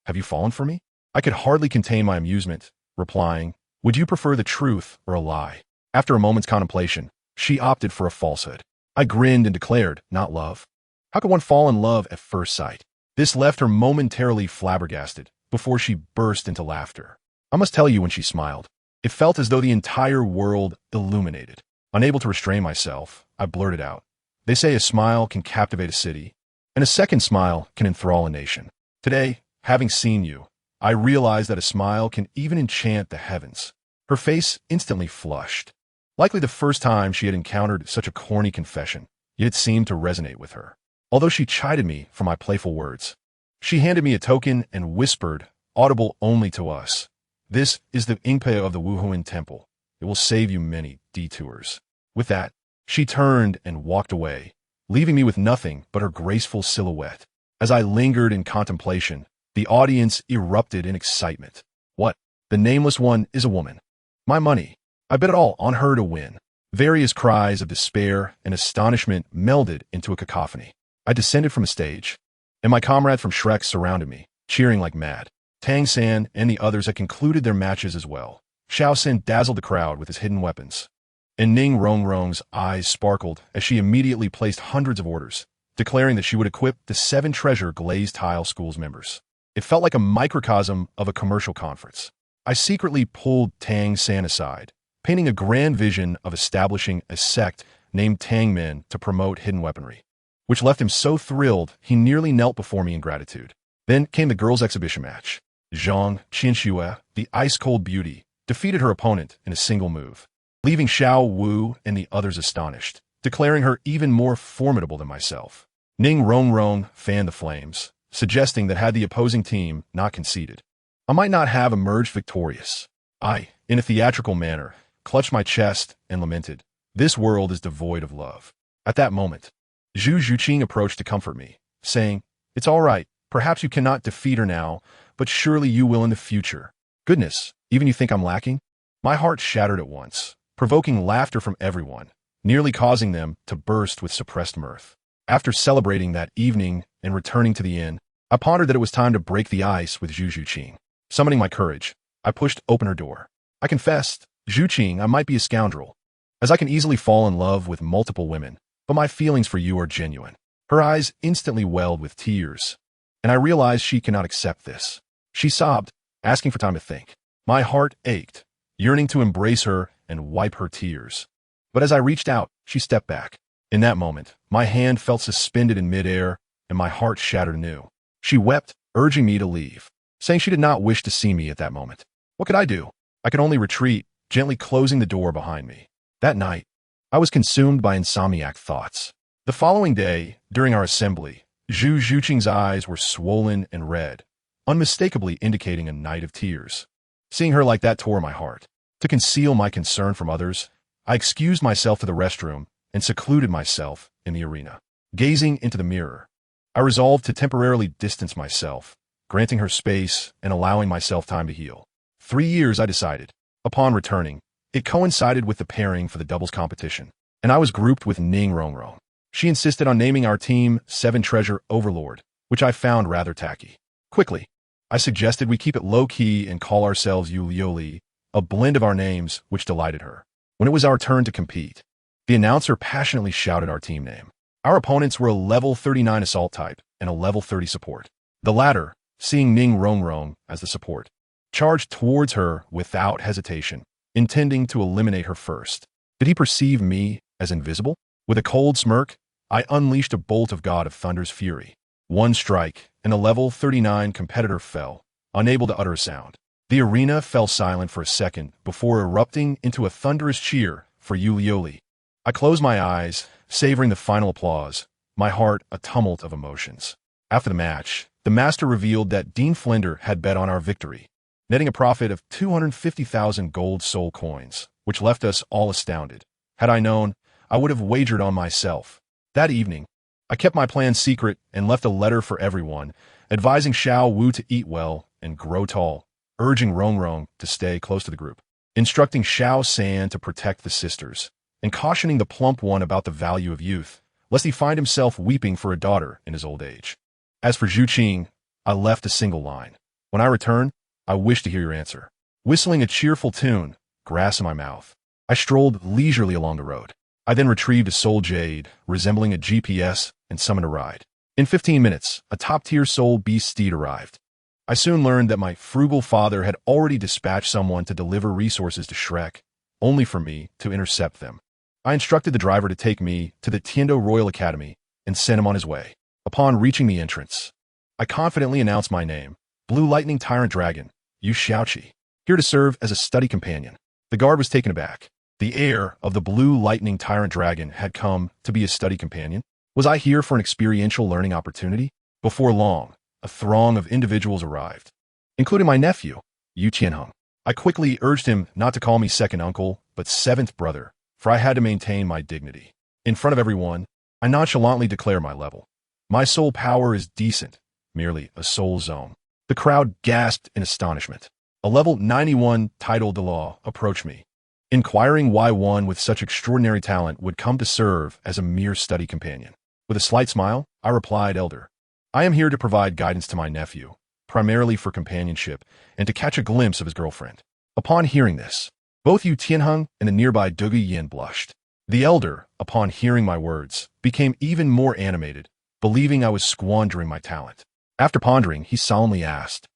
"Have you fallen for me?" I could hardly contain my amusement, replying, "Would you prefer the truth or a lie?" After a moment's contemplation, she opted for a falsehood. I grinned and declared, "Not love. How could one fall in love at first sight? This left her momentarily flabbergasted before she burst into laughter. I must tell you, when she smiled, it felt as though the entire world illuminated. Unable to restrain myself, I blurted out, "They say a smile can captivate a city, and a second smile can enthrall a nation. Today, having seen you, I realize that a smile can even enchant the heavens." Her face instantly flushed. Likely the first time she had encountered such a corny confession, yet it seemed to resonate with her. Although she chided me for my playful words, she handed me a token and whispered, audible only to us, "This is the Ingpe of the Wuhuan Temple. It will save you many detours." With that, she turned and walked away, leaving me with nothing but her graceful silhouette. As I lingered in contemplation, the audience erupted in excitement. What? The nameless one is a woman. My money. I bet it all on her to win. Various cries of despair and astonishment melded into a cacophony. I descended from the stage, and my comrades from Shrek surrounded me, cheering like mad. Tang San and the others had concluded their matches as well. Xiao Sin dazzled the crowd with his hidden weapons, and Ning Rongrong's eyes sparkled as she immediately placed hundreds of orders, declaring that she would equip the 7 treasure glazed tile school's members. It felt like a microcosm of a commercial conference. I secretly pulled Tang San aside, painting a grand vision of establishing a sect named Tang Men to promote hidden weaponry, which left him so thrilled he nearly knelt before me in gratitude. Then came the girls' exhibition match. Zhang Qinxue, the ice-cold beauty, defeated her opponent in a single move, leaving Xiao Wu and the others astonished, declaring her even more formidable than myself. Ning Rongrong fanned the flames, suggesting that had the opposing team not conceded, I might not have emerged victorious. I, in a theatrical manner, clutched my chest and lamented, "This world is devoid of love." At that moment, Zhu Zhuqing approached to comfort me, saying, "It's all right. Perhaps you cannot defeat her now, but surely you will in the future." Goodness, even you think I'm lacking? My heart shattered at once, provoking laughter from everyone, nearly causing them to burst with suppressed mirth. After celebrating that evening and returning to the inn, I pondered that it was time to break the ice with Zhu Zhuqing. Summoning my courage, I pushed open her door. I confessed, "Zhuqing, I might be a scoundrel, as I can easily fall in love with multiple women, but my feelings for you are genuine." Her eyes instantly welled with tears, and I realized she cannot accept this. She sobbed, asking for time to think. My heart ached, yearning to embrace her and wipe her tears. But as I reached out, she stepped back. In that moment, my hand felt suspended in midair, and my heart shattered anew. She wept, urging me to leave, saying she did not wish to see me at that moment. What could I do? I could only retreat, gently closing the door behind me. That night, I was consumed by insomniac thoughts. The following day, during our assembly, Zhu Zhuqing's eyes were swollen and red, unmistakably indicating a night of tears. Seeing her like that tore my heart. To conceal my concern from others, I excused myself to the restroom and secluded myself in the arena. Gazing into the mirror, I resolved to temporarily distance myself, granting her space and allowing myself time to heal. 3 years, I decided. Upon returning, it coincided with the pairing for the doubles competition, and I was grouped with Ning Rongrong. She insisted on naming our team 7 Treasure Overlord, which I found rather tacky. Quickly, I suggested we keep it low-key and call ourselves Yulioli, a blend of our names which delighted her. When it was our turn to compete, the announcer passionately shouted our team name. Our opponents were a level 39 assault type and a level 30 support. The latter, seeing Ning Rongrong as the support, charged towards her without hesitation, intending to eliminate her first. Did he perceive me as invisible? With a cold smirk, I unleashed a bolt of God of Thunder's fury. One strike, and a level 39 competitor fell, unable to utter a sound. The arena fell silent for a second before erupting into a thunderous cheer for Yulioli. I closed my eyes, savoring the final applause, my heart a tumult of emotions. After the match, the master revealed that Dean Flender had bet on our victory, netting a profit of 250,000 gold soul coins, which left us all astounded. Had I known, I would have wagered on myself. That evening, I kept my plan secret and left a letter for everyone, advising Xiao Wu to eat well and grow tall, urging Rongrong to stay close to the group, instructing Xiao San to protect the sisters, and cautioning the plump one about the value of youth, lest he find himself weeping for a daughter in his old age. As for Zhu Qing, I left a single line. When I return, I wish to hear your answer. Whistling a cheerful tune, grass in my mouth, I strolled leisurely along the road. I then retrieved a soul jade, resembling a GPS, and and summoned a ride. In 15 minutes, a top-tier soul beast steed arrived. I soon learned that my frugal father had already dispatched someone to deliver resources to Shrek, only for me to intercept them. I instructed the driver to take me to the Tiendo Royal Academy and sent him on his way. Upon reaching the entrance, I confidently announced my name, Blue Lightning Tyrant Dragon, Yu Xiaoqi, here to serve as a study companion. The guard was taken aback. The heir of the Blue Lightning Tyrant Dragon had come to be a study companion. Was I here for an experiential learning opportunity? Before long, a throng of individuals arrived, including my nephew, Yu Qianheng. I quickly urged him not to call me second uncle, but seventh brother, for I had to maintain my dignity. In front of everyone, I nonchalantly declare my level. My soul power is decent, merely a soul zone. The crowd gasped in astonishment. A level 91 title Dalu approached me, inquiring why one with such extraordinary talent would come to serve as a mere study companion. With a slight smile, I replied, Elder, I am here to provide guidance to my nephew, primarily for companionship and to catch a glimpse of his girlfriend. Upon hearing this, both Yu Tianheng and the nearby Dugu Yin blushed. The elder, upon hearing my words, became even more animated, believing I was squandering my talent. After pondering, he solemnly asked,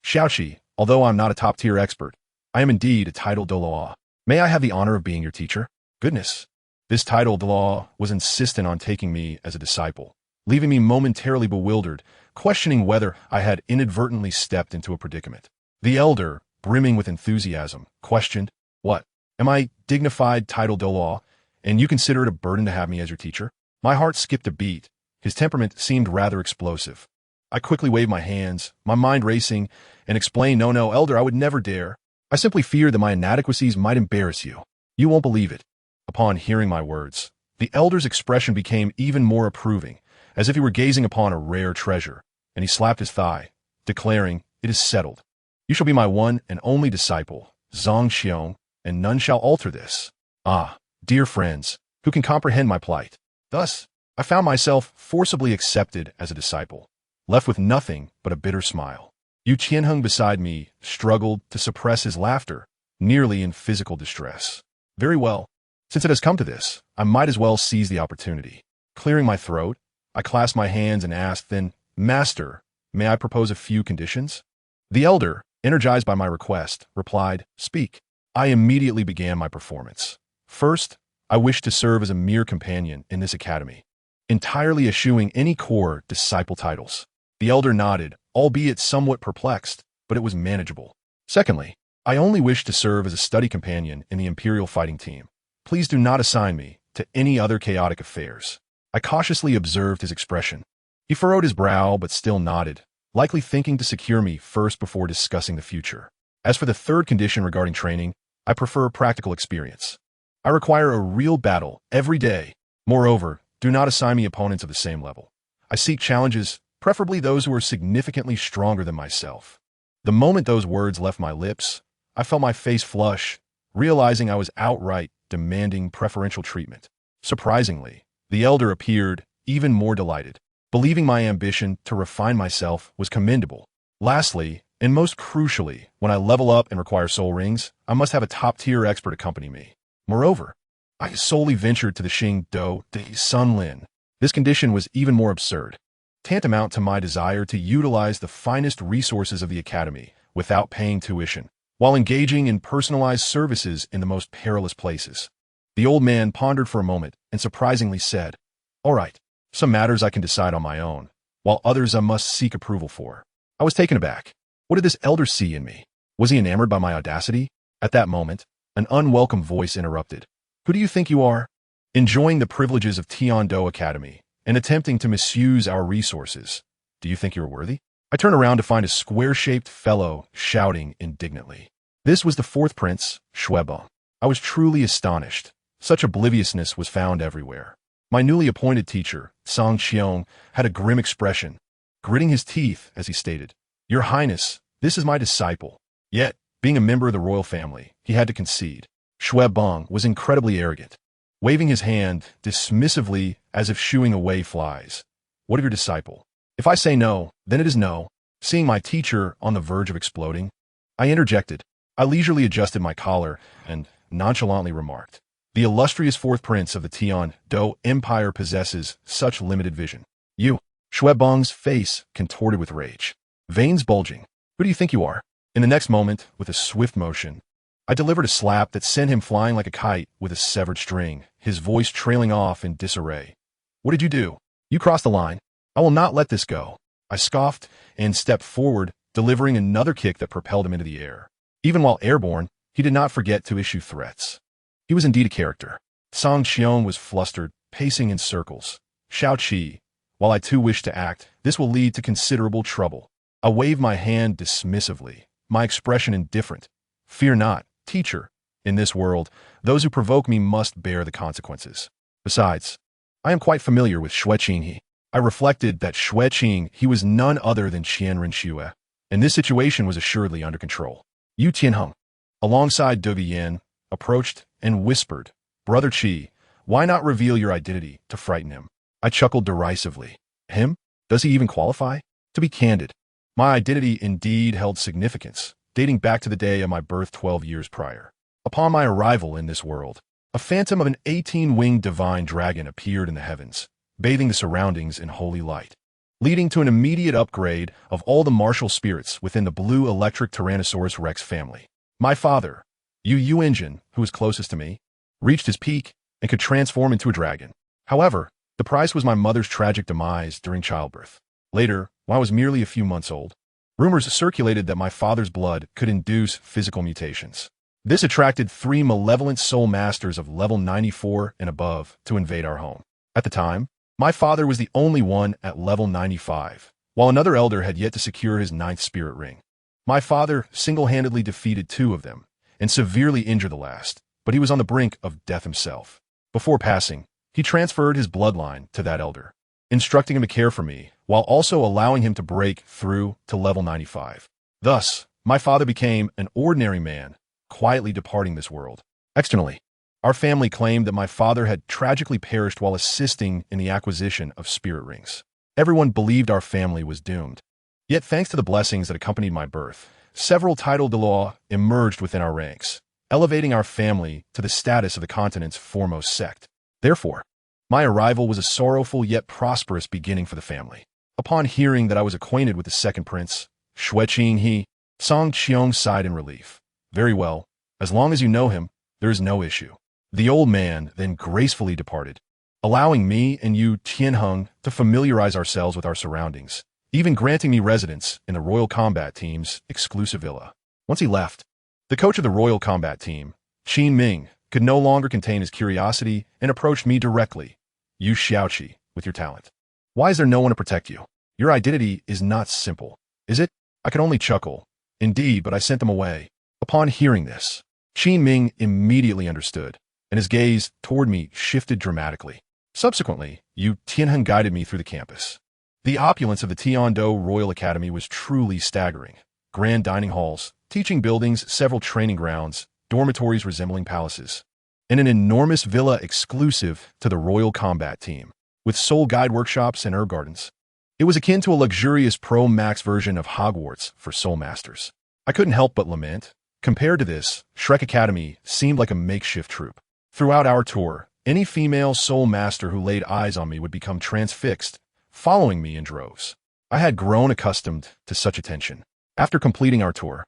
Xiaoqi, although I'm not a top-tier expert, I am indeed a title Douluo. May I have the honor of being your teacher? Goodness. This title Dalu was insistent on taking me as a disciple, leaving me momentarily bewildered, questioning whether I had inadvertently stepped into a predicament. The elder, brimming with enthusiasm, questioned, What? Am I dignified title Dalu, and you consider it a burden to have me as your teacher? My heart skipped a beat. His temperament seemed rather explosive. I quickly waved my hands, my mind racing, and explained, No, elder, I would never dare. I simply fear that my inadequacies might embarrass you. You won't believe it. Upon hearing my words, the elder's expression became even more approving, as if he were gazing upon a rare treasure, and he slapped his thigh, declaring, It is settled. You shall be my one and only disciple, Zhang Xiong, and none shall alter this. Ah, dear friends, who can comprehend my plight? Thus, I found myself forcibly accepted as a disciple, left with nothing but a bitter smile. Yu Qianheng beside me struggled to suppress his laughter, nearly in physical distress. Very well. Since it has come to this, I might as well seize the opportunity. Clearing my throat, I clasped my hands and asked, Then, Master, may I propose a few conditions? The elder, energized by my request, replied, Speak. I immediately began my performance. First, I wish to serve as a mere companion in this academy, entirely eschewing any core disciple titles. The elder nodded, albeit somewhat perplexed, but it was manageable. Secondly, I only wish to serve as a study companion in the Imperial fighting team. Please do not assign me to any other chaotic affairs. I cautiously observed his expression. He furrowed his brow but still nodded, likely thinking to secure me first before discussing the future. As for the third condition regarding training, I prefer practical experience. I require a real battle every day. Moreover, do not assign me opponents of the same level. I seek challenges, preferably those who are significantly stronger than myself. The moment those words left my lips, I felt my face flush, realizing I was outright demanding preferential treatment. Surprisingly, the elder appeared even more delighted, believing my ambition to refine myself was commendable. Lastly, and most crucially, when I level up and require soul rings, I must have a top-tier expert accompany me. Moreover, I solely ventured to the Xing Do de Sunlin. This condition was even more absurd, tantamount to my desire to utilize the finest resources of the academy without paying tuition, while engaging in personalized services in the most perilous places. The old man pondered for a moment and surprisingly said, All right, some matters I can decide on my own, while others I must seek approval for. I was taken aback. What did this elder see in me? Was he enamored by my audacity? At that moment, an unwelcome voice interrupted. Who do you think you are? Enjoying the privileges of Tiando Academy and attempting to misuse our resources. Do you think you're worthy? I turned around to find a square-shaped fellow shouting indignantly. This was the fourth prince, Xuebeng. I was truly astonished. Such obliviousness was found everywhere. My newly appointed teacher, Zhang Xiong, had a grim expression, gritting his teeth as he stated, Your Highness, this is my disciple. Yet, being a member of the royal family, he had to concede. Xuebeng was incredibly arrogant, waving his hand dismissively as if shooing away flies. What of your disciple? If I say no, then it is no. Seeing my teacher on the verge of exploding, I interjected. I leisurely adjusted my collar and nonchalantly remarked, The illustrious fourth prince of the Tian Do Empire possesses such limited vision. You. Shuebong's face contorted with rage. Veins bulging. Who do you think you are? In the next moment, with a swift motion, I delivered a slap that sent him flying like a kite with a severed string, his voice trailing off in disarray. What did you do? You crossed the line. I will not let this go. I scoffed and stepped forward, delivering another kick that propelled him into the air. Even while airborne, he did not forget to issue threats. He was indeed a character. Song Qiong was flustered, pacing in circles. Xiao Qi, while I too wished to act, this will lead to considerable trouble. I waved my hand dismissively, my expression indifferent. Fear not, teacher. In this world, those who provoke me must bear the consequences. Besides, I am quite familiar with Xue Qinghe. I reflected that Xue Qinghe was none other than Qianren Xue, and this situation was assuredly under control. Yu Tianheng, alongside Dubi Yin, approached and whispered, Brother Qi, why not reveal your identity to frighten him? I chuckled derisively. Him? Does he even qualify? To be candid, my identity indeed held significance, dating back to the day of my birth 12 years prior. Upon my arrival in this world, a phantom of an 18-winged divine dragon appeared in the heavens, bathing the surroundings in holy light, leading to an immediate upgrade of all the martial spirits within the blue electric Tyrannosaurus Rex family. My father, Yu Engine, who was closest to me, reached his peak and could transform into a dragon. However, the price was my mother's tragic demise during childbirth. Later, when I was merely a few months old, rumors circulated that my father's blood could induce physical mutations. This attracted 3 malevolent soul masters of level 94 and above to invade our home. At the time, my father was the only one at level 95, while another elder had yet to secure his 9th spirit ring. My father single-handedly defeated 2 of them and severely injured the last, but he was on the brink of death himself. Before passing, he transferred his bloodline to that elder, instructing him to care for me, while also allowing him to break through to level 95. Thus, my father became an ordinary man, quietly departing this world. Externally, our family claimed that my father had tragically perished while assisting in the acquisition of spirit rings. Everyone believed our family was doomed. Yet thanks to the blessings that accompanied my birth, several titled Dalu emerged within our ranks, elevating our family to the status of the continent's foremost sect. Therefore, my arrival was a sorrowful yet prosperous beginning for the family. Upon hearing that I was acquainted with the second prince, Xue Qinghe, Song Qiong sighed in relief. Very well, as long as you know him, there is no issue. The old man then gracefully departed, allowing me and Yu Tianheng to familiarize ourselves with our surroundings, even granting me residence in the Royal Combat Team's exclusive villa. Once he left, the coach of the Royal Combat Team, Qin Ming, could no longer contain his curiosity and approached me directly. You Xiaoqi, with your talent. Why is there no one to protect you? Your identity is not simple, is it? I could only chuckle. Indeed, but I sent them away. Upon hearing this, Qin Ming immediately understood, and his gaze toward me shifted dramatically. Subsequently, Yu Tianheng guided me through the campus. The opulence of the Tiando Royal Academy was truly staggering. Grand dining halls, teaching buildings, several training grounds, dormitories resembling palaces, and an enormous villa exclusive to the Royal Combat Team, with soul guide workshops and herb gardens. It was akin to a luxurious Pro Max version of Hogwarts for soul masters. I couldn't help but lament. Compared to this, Shrek Academy seemed like a makeshift troop. Throughout our tour, any female soul master who laid eyes on me would become transfixed, following me in droves. I had grown accustomed to such attention. After completing our tour,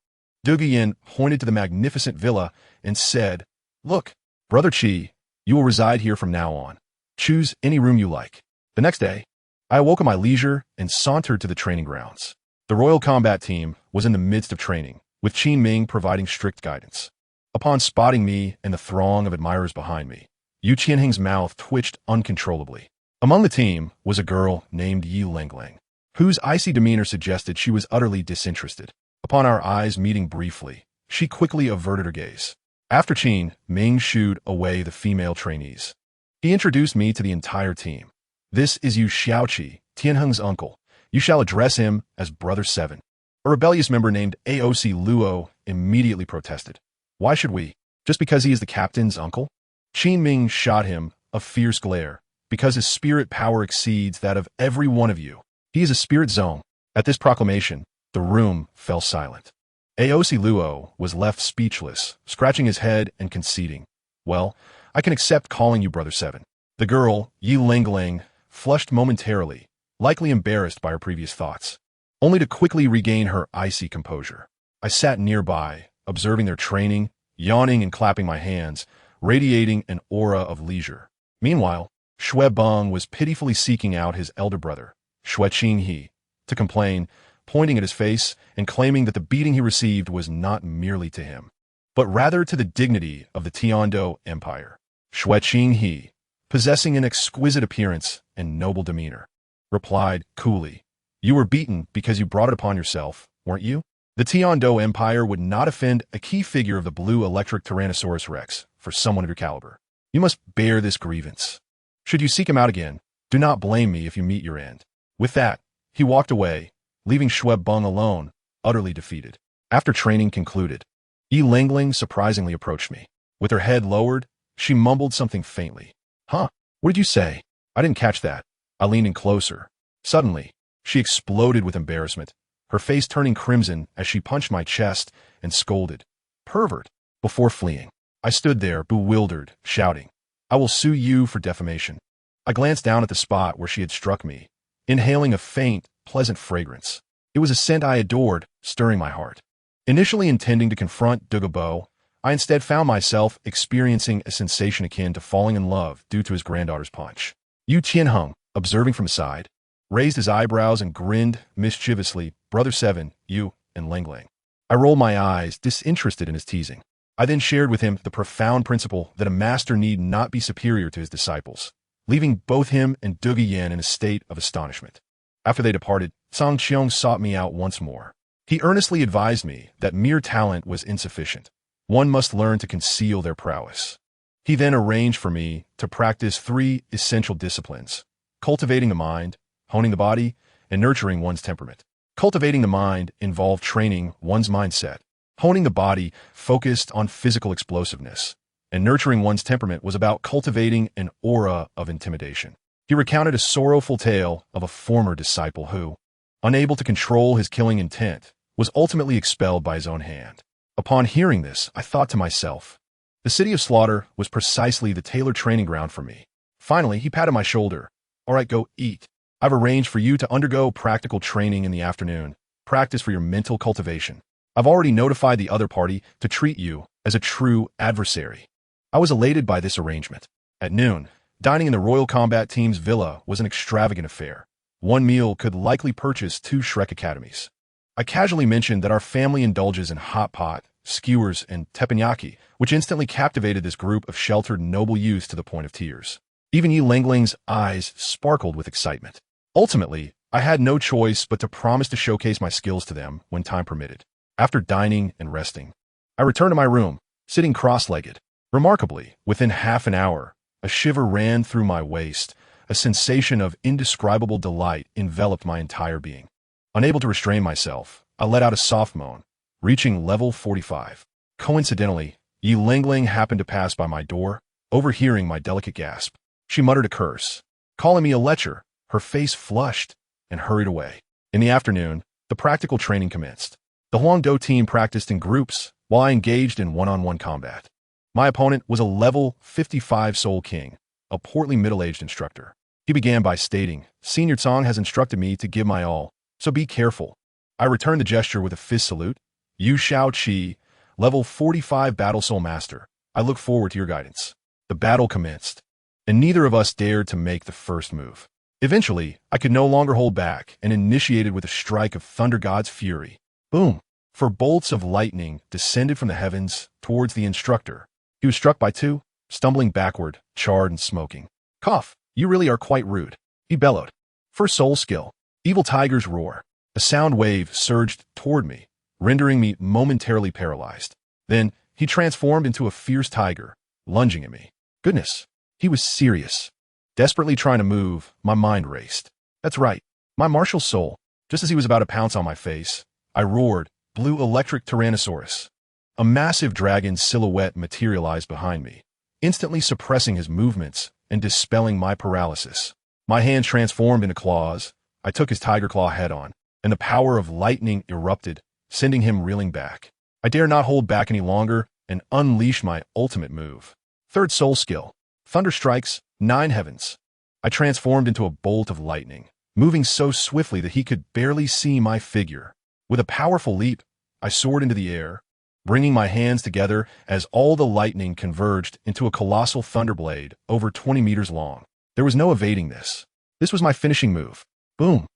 Dugian pointed to the magnificent villa and said, Look, Brother Qi, you will reside here from now on. Choose any room you like. The next day, I awoke at my leisure and sauntered to the training grounds. The Royal Combat Team was in the midst of training, with Qin Ming providing strict guidance. Upon spotting me and the throng of admirers behind me, Yu Qianheng's mouth twitched uncontrollably. Among the team was a girl named Yi Lenglang, whose icy demeanor suggested she was utterly disinterested. Upon our eyes meeting briefly, she quickly averted her gaze. After Qin Ming shooed away the female trainees, he introduced me to the entire team. This is Yu Xiaoqi, Tianheng's uncle. You shall address him as Brother 7. A rebellious member named AOC Luo immediately protested. Why should we? Just because he is the captain's uncle? Qin Ming shot him a fierce glare, because his spirit power exceeds that of every one of you. He is a spirit zone. At this proclamation, the room fell silent. AOC Luo was left speechless, scratching his head and conceding. Well, I can accept calling you Brother 7. The girl, Yi Lingling, flushed momentarily, likely embarrassed by her previous thoughts, only to quickly regain her icy composure. I sat nearby, observing their training, yawning and clapping my hands, radiating an aura of leisure. Meanwhile, Shui Beng was pitifully seeking out his elder brother, Shui Qinghe, to complain, pointing at his face and claiming that the beating he received was not merely to him, but rather to the dignity of the Tiando Empire. Shui Qinghe, possessing an exquisite appearance and noble demeanor, replied coolly, "You were beaten because you brought it upon yourself, weren't you? The Tiando Empire would not offend a key figure of the blue electric Tyrannosaurus Rex for someone of your caliber. You must bear this grievance. Should you seek him out again, do not blame me if you meet your end." With that, he walked away, leaving Shui Beng alone, utterly defeated. After training concluded, Yi Lingling surprisingly approached me. With her head lowered, she mumbled something faintly. "Huh? What did you say? I didn't catch that." I leaned in closer. Suddenly, she exploded with embarrassment, her face turning crimson as she punched my chest and scolded, "Pervert!" before fleeing. I stood there, bewildered, shouting, "I will sue you for defamation." I glanced down at the spot where she had struck me, inhaling a faint, pleasant fragrance. It was a scent I adored, stirring my heart. Initially intending to confront Dugal, I instead found myself experiencing a sensation akin to falling in love due to his granddaughter's punch. Yu Qianheng, observing from the side, raised his eyebrows and grinned mischievously, "Brother Seven, you and Lingling." I rolled my eyes, disinterested in his teasing. I then shared with him the profound principle that a master need not be superior to his disciples, leaving both him and Duga Yan in a state of astonishment. After they departed, Song Qiong sought me out once more. He earnestly advised me that mere talent was insufficient. One must learn to conceal their prowess. He then arranged for me to practice 3 essential disciplines: cultivating the mind, honing the body, and nurturing one's temperament. Cultivating the mind involved training one's mindset. Honing the body focused on physical explosiveness, and nurturing one's temperament was about cultivating an aura of intimidation. He recounted a sorrowful tale of a former disciple who, unable to control his killing intent, was ultimately expelled by his own hand. Upon hearing this, I thought to myself, the city of slaughter was precisely the tailored training ground for me. Finally, he patted my shoulder. "All right, go eat. I've arranged for you to undergo practical training in the afternoon. Practice for your mental cultivation. I've already notified the other party to treat you as a true adversary." I was elated by this arrangement. At noon, dining in the Royal Combat Team's villa was an extravagant affair. One meal could likely purchase 2 Shrek Academies. I casually mentioned that our family indulges in hot pot, skewers, and teppanyaki, which instantly captivated this group of sheltered noble youths to the point of tears. Even Yi Lingling's eyes sparkled with excitement. Ultimately, I had no choice but to promise to showcase my skills to them when time permitted. After dining and resting, I returned to my room, sitting cross-legged. Remarkably, within half an hour, a shiver ran through my waist. A sensation of indescribable delight enveloped my entire being. Unable to restrain myself, I let out a soft moan, reaching level 45. Coincidentally, Yi Lingling happened to pass by my door, overhearing my delicate gasp. She muttered a curse, calling me a lecher. Her face flushed and hurried away. In the afternoon, the practical training commenced. The Huangdo team practiced in groups while I engaged in one-on-one combat. My opponent was a level 55 Soul King, a portly middle-aged instructor. He began by stating, "Senior Tsang has instructed me to give my all, so be careful." I returned the gesture with a fist salute. "Yu Shao Qi, level 45 Battle Soul Master. I look forward to your guidance." The battle commenced, and neither of us dared to make the first move. Eventually, I could no longer hold back and initiated with a strike of Thunder God's fury. Boom! For bolts of lightning descended from the heavens towards the instructor. He was struck by 2, stumbling backward, charred and smoking. "Cough, you really are quite rude," he bellowed. First soul skill, Evil Tiger's Roar. A sound wave surged toward me, rendering me momentarily paralyzed. Then, he transformed into a fierce tiger, lunging at me. Goodness, he was serious. Desperately trying to move, my mind raced. That's right, my martial soul. Just as he was about to pounce on my face, I roared, "Blue electric Tyrannosaurus." A massive dragon silhouette materialized behind me, instantly suppressing his movements and dispelling my paralysis. My hands transformed into claws. I took his tiger claw head-on, and the power of lightning erupted, sending him reeling back. I dare not hold back any longer and unleashed my ultimate move. Third soul skill, Thunder Strikes, 9 Heavens. I transformed into a bolt of lightning, moving so swiftly that he could barely see my figure. With a powerful leap, I soared into the air, bringing my hands together as all the lightning converged into a colossal thunderblade over 20 meters long. There was no evading this. This was my finishing move. Boom!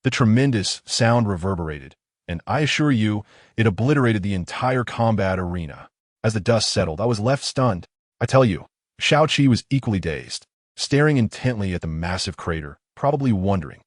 The tremendous sound reverberated, and I assure you, it obliterated the entire combat arena. As the dust settled, I was left stunned. I tell you, Xiao Qi was equally dazed, staring intently at the massive crater, probably wondering,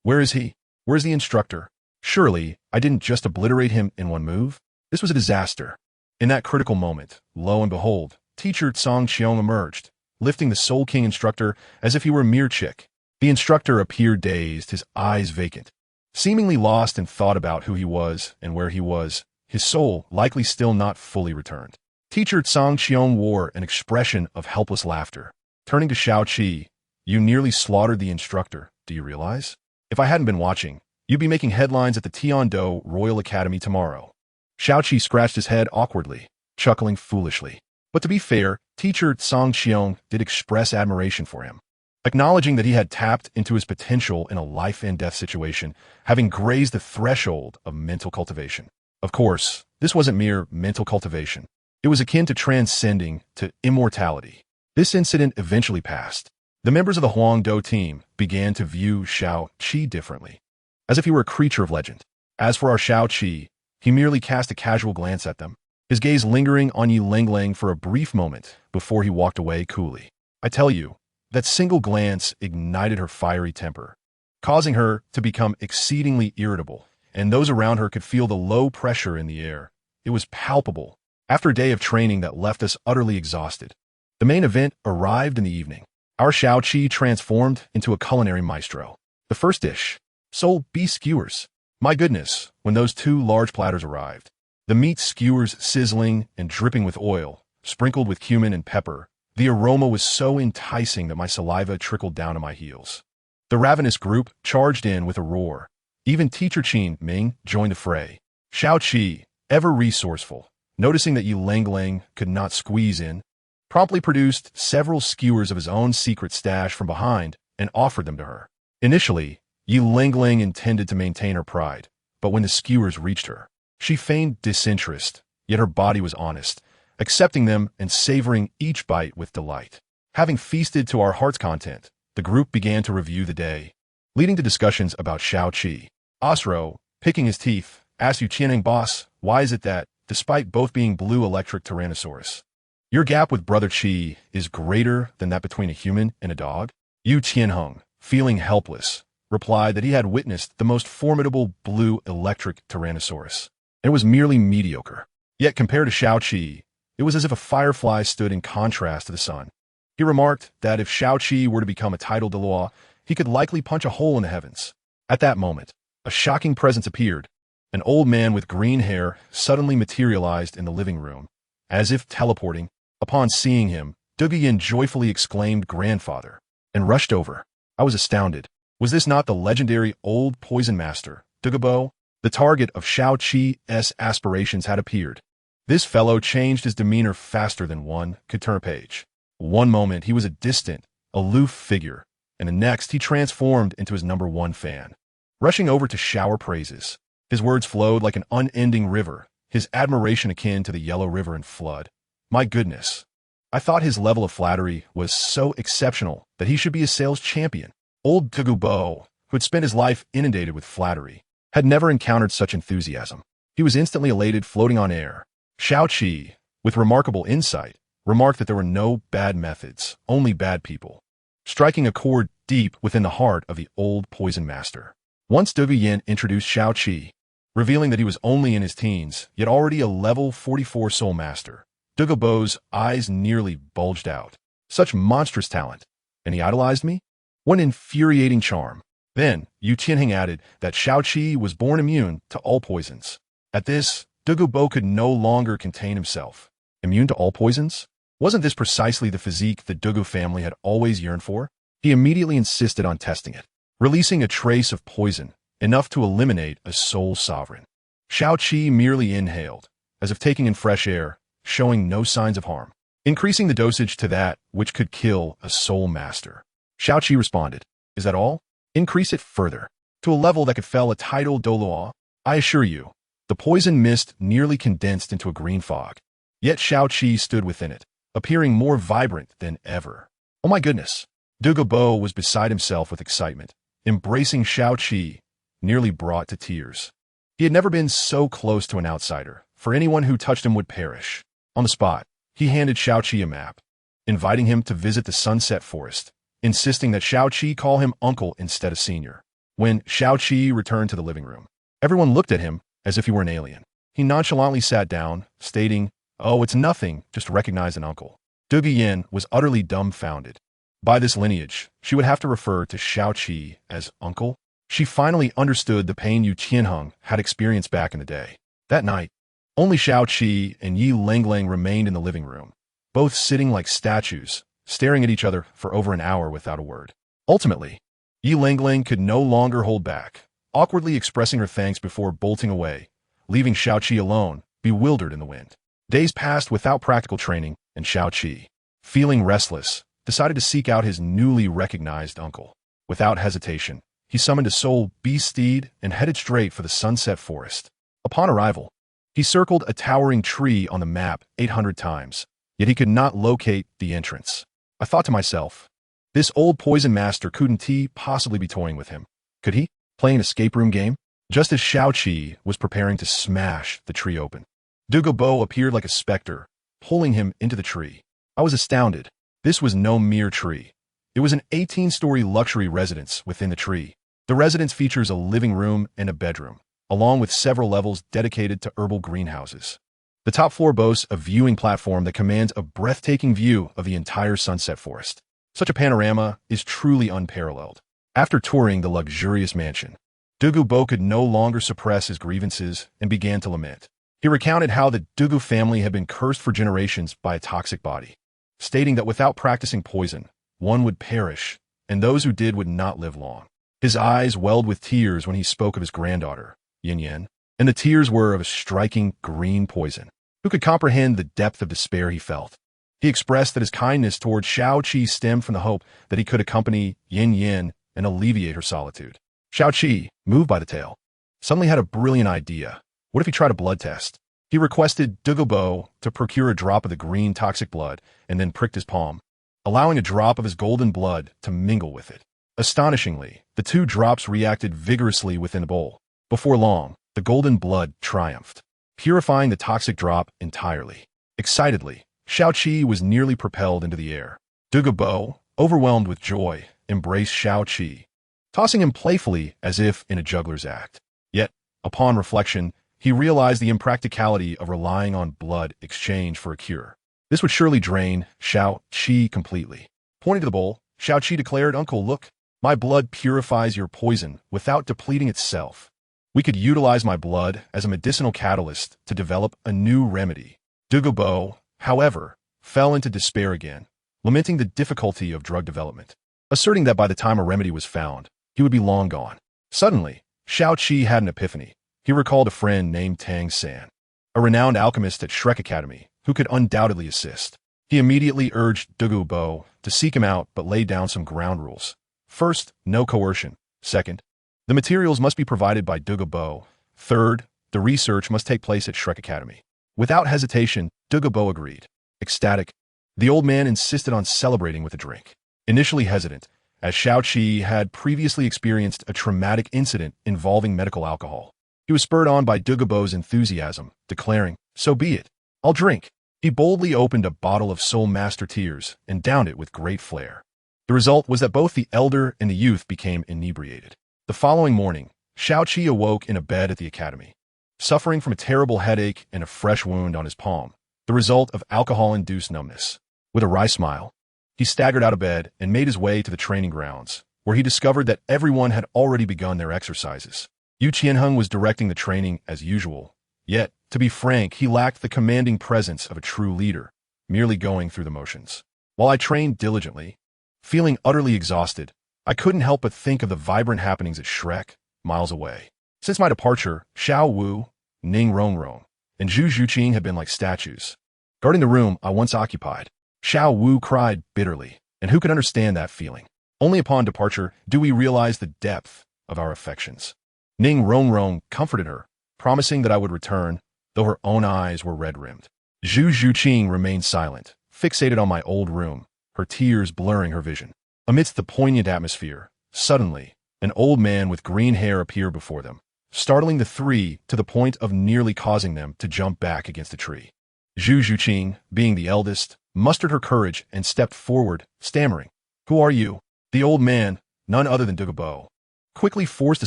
where is he? Where's the instructor? Surely, I didn't just obliterate him in one move. This was a disaster. In that critical moment, lo and behold, teacher Tsang Qiong emerged, lifting the Soul King instructor as if he were a mere chick. The instructor appeared dazed, his eyes vacant, seemingly lost in thought about who he was and where he was, his soul likely still not fully returned. Teacher Tsang Qiong wore an expression of helpless laughter. Turning to Xiao Qi, you nearly slaughtered the instructor, do you realize? If I hadn't been watching, you'd be making headlines at the Tiando Royal Academy tomorrow. Xiao Qi scratched his head awkwardly, chuckling foolishly. But to be fair, teacher Tsang Qiong did express admiration for him, acknowledging that he had tapped into his potential in a life-and-death situation, having grazed the threshold of mental cultivation. Of course, this wasn't mere mental cultivation. It was akin to transcending to immortality. This incident eventually passed. The members of the Huangdo team began to view Xiao Qi differently, as if he were a creature of legend. As for our Xiao Qi, he merely cast a casual glance at them, his gaze lingering on Yi Lenglang for a brief moment before he walked away coolly. I tell you, that single glance ignited her fiery temper, causing her to become exceedingly irritable, and those around her could feel the low pressure in the air. It was palpable. After a day of training that left us utterly exhausted, the main event arrived in the evening. Our Xiao Qi transformed into a culinary maestro. The first dish, soul beef skewers. My goodness, when those two large platters arrived, the meat skewers sizzling and dripping with oil, sprinkled with cumin and pepper, the aroma was so enticing that my saliva trickled down to my heels. The ravenous group charged in with a roar. Even teacher Qin Ming joined the fray. Xiao Qi, ever resourceful, noticing that Yi Lenglang could not squeeze in, promptly produced several skewers of his own secret stash from behind and offered them to her. Initially, Yi Lenglang intended to maintain her pride, but when the skewers reached her, she feigned disinterest, yet her body was honest, accepting them and savoring each bite with delight. Having feasted to our heart's content, the group began to review the day, leading to discussions about Xiao Qi. Osro, picking his teeth, asked Yu Qianning, boss, why is it that, despite both being blue electric Tyrannosaurus, your gap with Brother Qi is greater than that between a human and a dog? Yu Qianheng, feeling helpless, replied that he had witnessed the most formidable blue electric Tyrannosaurus, and was merely mediocre. Yet compared to Xiao Qi, it was as if a firefly stood in contrast to the sun. He remarked that if Xiao Qi were to become a title Dalu, he could likely punch a hole in the heavens. At that moment, a shocking presence appeared. An old man with green hair suddenly materialized in the living room, as if teleporting. Upon seeing him, Duguyan joyfully exclaimed, "Grandfather," and rushed over. I was astounded. Was this not the legendary old poison master, Dugubo? The target of Xiao Qi's aspirations had appeared. This fellow changed his demeanor faster than one could turn a page. One moment he was a distant, aloof figure, and the next he transformed into his #1 fan, rushing over to shower praises. His words flowed like an unending river, his admiration akin to the Yellow River in flood. My goodness. I thought his level of flattery was so exceptional that he should be a sales champion. Old Dugubo, who had spent his life inundated with flattery, had never encountered such enthusiasm. He was instantly elated, floating on air. Xiao Qi, with remarkable insight, remarked that there were no bad methods, only bad people, striking a chord deep within the heart of the old poison master. Once Duguyan introduced Xiao Qi, revealing that he was only in his teens, yet already a level 44 soul master, Dugubo's eyes nearly bulged out. Such monstrous talent. And he idolized me? What an infuriating charm. Then, Yu Qianheng added that Xiao Qi was born immune to all poisons. At this, Dugubo could no longer contain himself. Immune to all poisons? Wasn't this precisely the physique the Dugu family had always yearned for? He immediately insisted on testing it, releasing a trace of poison, enough to eliminate a soul sovereign. Xiao Qi merely inhaled, as if taking in fresh air, showing no signs of harm, increasing the dosage to that which could kill a soul master. Xiao Qi responded, "Is that all?" Increase it further, to a level that could fell a tidal Douluo. I assure you, the poison mist nearly condensed into a green fog. Yet Shao-Chi stood within it, appearing more vibrant than ever. Oh my goodness! Dugo was beside himself with excitement, embracing Shao-Chi, nearly brought to tears. He had never been so close to an outsider, for anyone who touched him would perish. On the spot, he handed Shao-Chi a map, inviting him to visit the Sunset Forest, insisting that Shao-Chi call him uncle instead of senior. When Shao-Chi returned to the living room, everyone looked at him as if he were an alien. He nonchalantly sat down, stating, "Oh, it's nothing, just recognize an uncle." Dugu Yin was utterly dumbfounded. By this lineage, she would have to refer to Shao-Chi as uncle. She finally understood the pain Yu Qianheng had experienced back in the day. That night, only Shao-Chi and Yi Lenglang remained in the living room, both sitting like statues, staring at each other for over an hour without a word. Ultimately, Yi Lenglang could no longer hold back, awkwardly expressing her thanks before bolting away, leaving Shao-Chi alone, bewildered in the wind. Days passed without practical training, and Shao-Chi, feeling restless, decided to seek out his newly recognized uncle. Without hesitation, he summoned a soul beast steed and headed straight for the Sunset Forest. Upon arrival, he circled a towering tree on the map 800 times, yet he could not locate the entrance. I thought to myself, this old poison master couldn't he possibly be toying with him? Could he play an escape room game? Just as Shao-Chi was preparing to smash the tree open, Dugo appeared like a specter, pulling him into the tree. I was astounded. This was no mere tree. It was an 18-story luxury residence within the tree. The residence features a living room and a bedroom, along with several levels dedicated to herbal greenhouses. The top floor boasts a viewing platform that commands a breathtaking view of the entire Sunset Forest. Such a panorama is truly unparalleled. After touring the luxurious mansion, Dugu could no longer suppress his grievances and began to lament. He recounted how the Dugu family had been cursed for generations by a toxic body, stating that without practicing poison, one would perish, and those who did would not live long. His eyes welled with tears when he spoke of his granddaughter, Yin Yin, and the tears were of a striking green poison. Who could comprehend the depth of despair he felt? He expressed that his kindness toward Shao-Chi stemmed from the hope that he could accompany Yin Yin and alleviate her solitude. Shao-Chi, moved by the tale, suddenly had a brilliant idea. What if he tried a blood test? He requested Dugo to procure a drop of the green toxic blood and then pricked his palm, allowing a drop of his golden blood to mingle with it. Astonishingly, the two drops reacted vigorously within the bowl. Before long, the golden blood triumphed, purifying the toxic drop entirely. Excitedly, Shao-Chi was nearly propelled into the air. Dugo, overwhelmed with joy, embraced Shao-Chi, tossing him playfully as if in a juggler's act. Yet, upon reflection, he realized the impracticality of relying on blood exchange for a cure. This would surely drain Shao-Chi completely. Pointing to the bowl, Shao-Chi declared, "Uncle, look, my blood purifies your poison without depleting itself. We could utilize my blood as a medicinal catalyst to develop a new remedy." Dugo, however, fell into despair again, lamenting the difficulty of drug development, asserting that by the time a remedy was found, he would be long gone. Suddenly, Shao-Chi had an epiphany. He recalled a friend named Tang San, a renowned alchemist at Shrek Academy, who could undoubtedly assist. He immediately urged Dugo to seek him out but laid down some ground rules. First, no coercion. Second, the materials must be provided by Dugo. Third, the research must take place at Shrek Academy. Without hesitation, Dugo agreed. Ecstatic, the old man insisted on celebrating with a drink. Initially hesitant, as Shao-Chi had previously experienced a traumatic incident involving medical alcohol. He was spurred on by Dugo's enthusiasm, declaring, "So be it. I'll drink." He boldly opened a bottle of Soul Master Tears and downed it with great flair. The result was that both the elder and the youth became inebriated. The following morning, Shao-Chi awoke in a bed at the academy, suffering from a terrible headache and a fresh wound on his palm, the result of alcohol-induced numbness. With a wry smile, he staggered out of bed and made his way to the training grounds, where he discovered that everyone had already begun their exercises. Yu Qianheng was directing the training as usual, yet, to be frank, he lacked the commanding presence of a true leader, merely going through the motions. While I trained diligently, feeling utterly exhausted, I couldn't help but think of the vibrant happenings at Shrek, miles away. Since my departure, Xiao Wu, Ning Rongrong, and Zhu Zhuqing had been like statues, guarding the room I once occupied. Xiao Wu cried bitterly, and who could understand that feeling? Only upon departure do we realize the depth of our affections. Ning Rongrong comforted her, promising that I would return, though her own eyes were red-rimmed. Zhu Zhuqing remained silent, fixated on my old room, her tears blurring her vision. Amidst the poignant atmosphere, suddenly, an old man with green hair appeared before them, startling the three to the point of nearly causing them to jump back against a tree. Zhu Zhuqing, being the eldest, mustered her courage and stepped forward, stammering, "Who are you?" The old man, none other than Dugubo, quickly forced a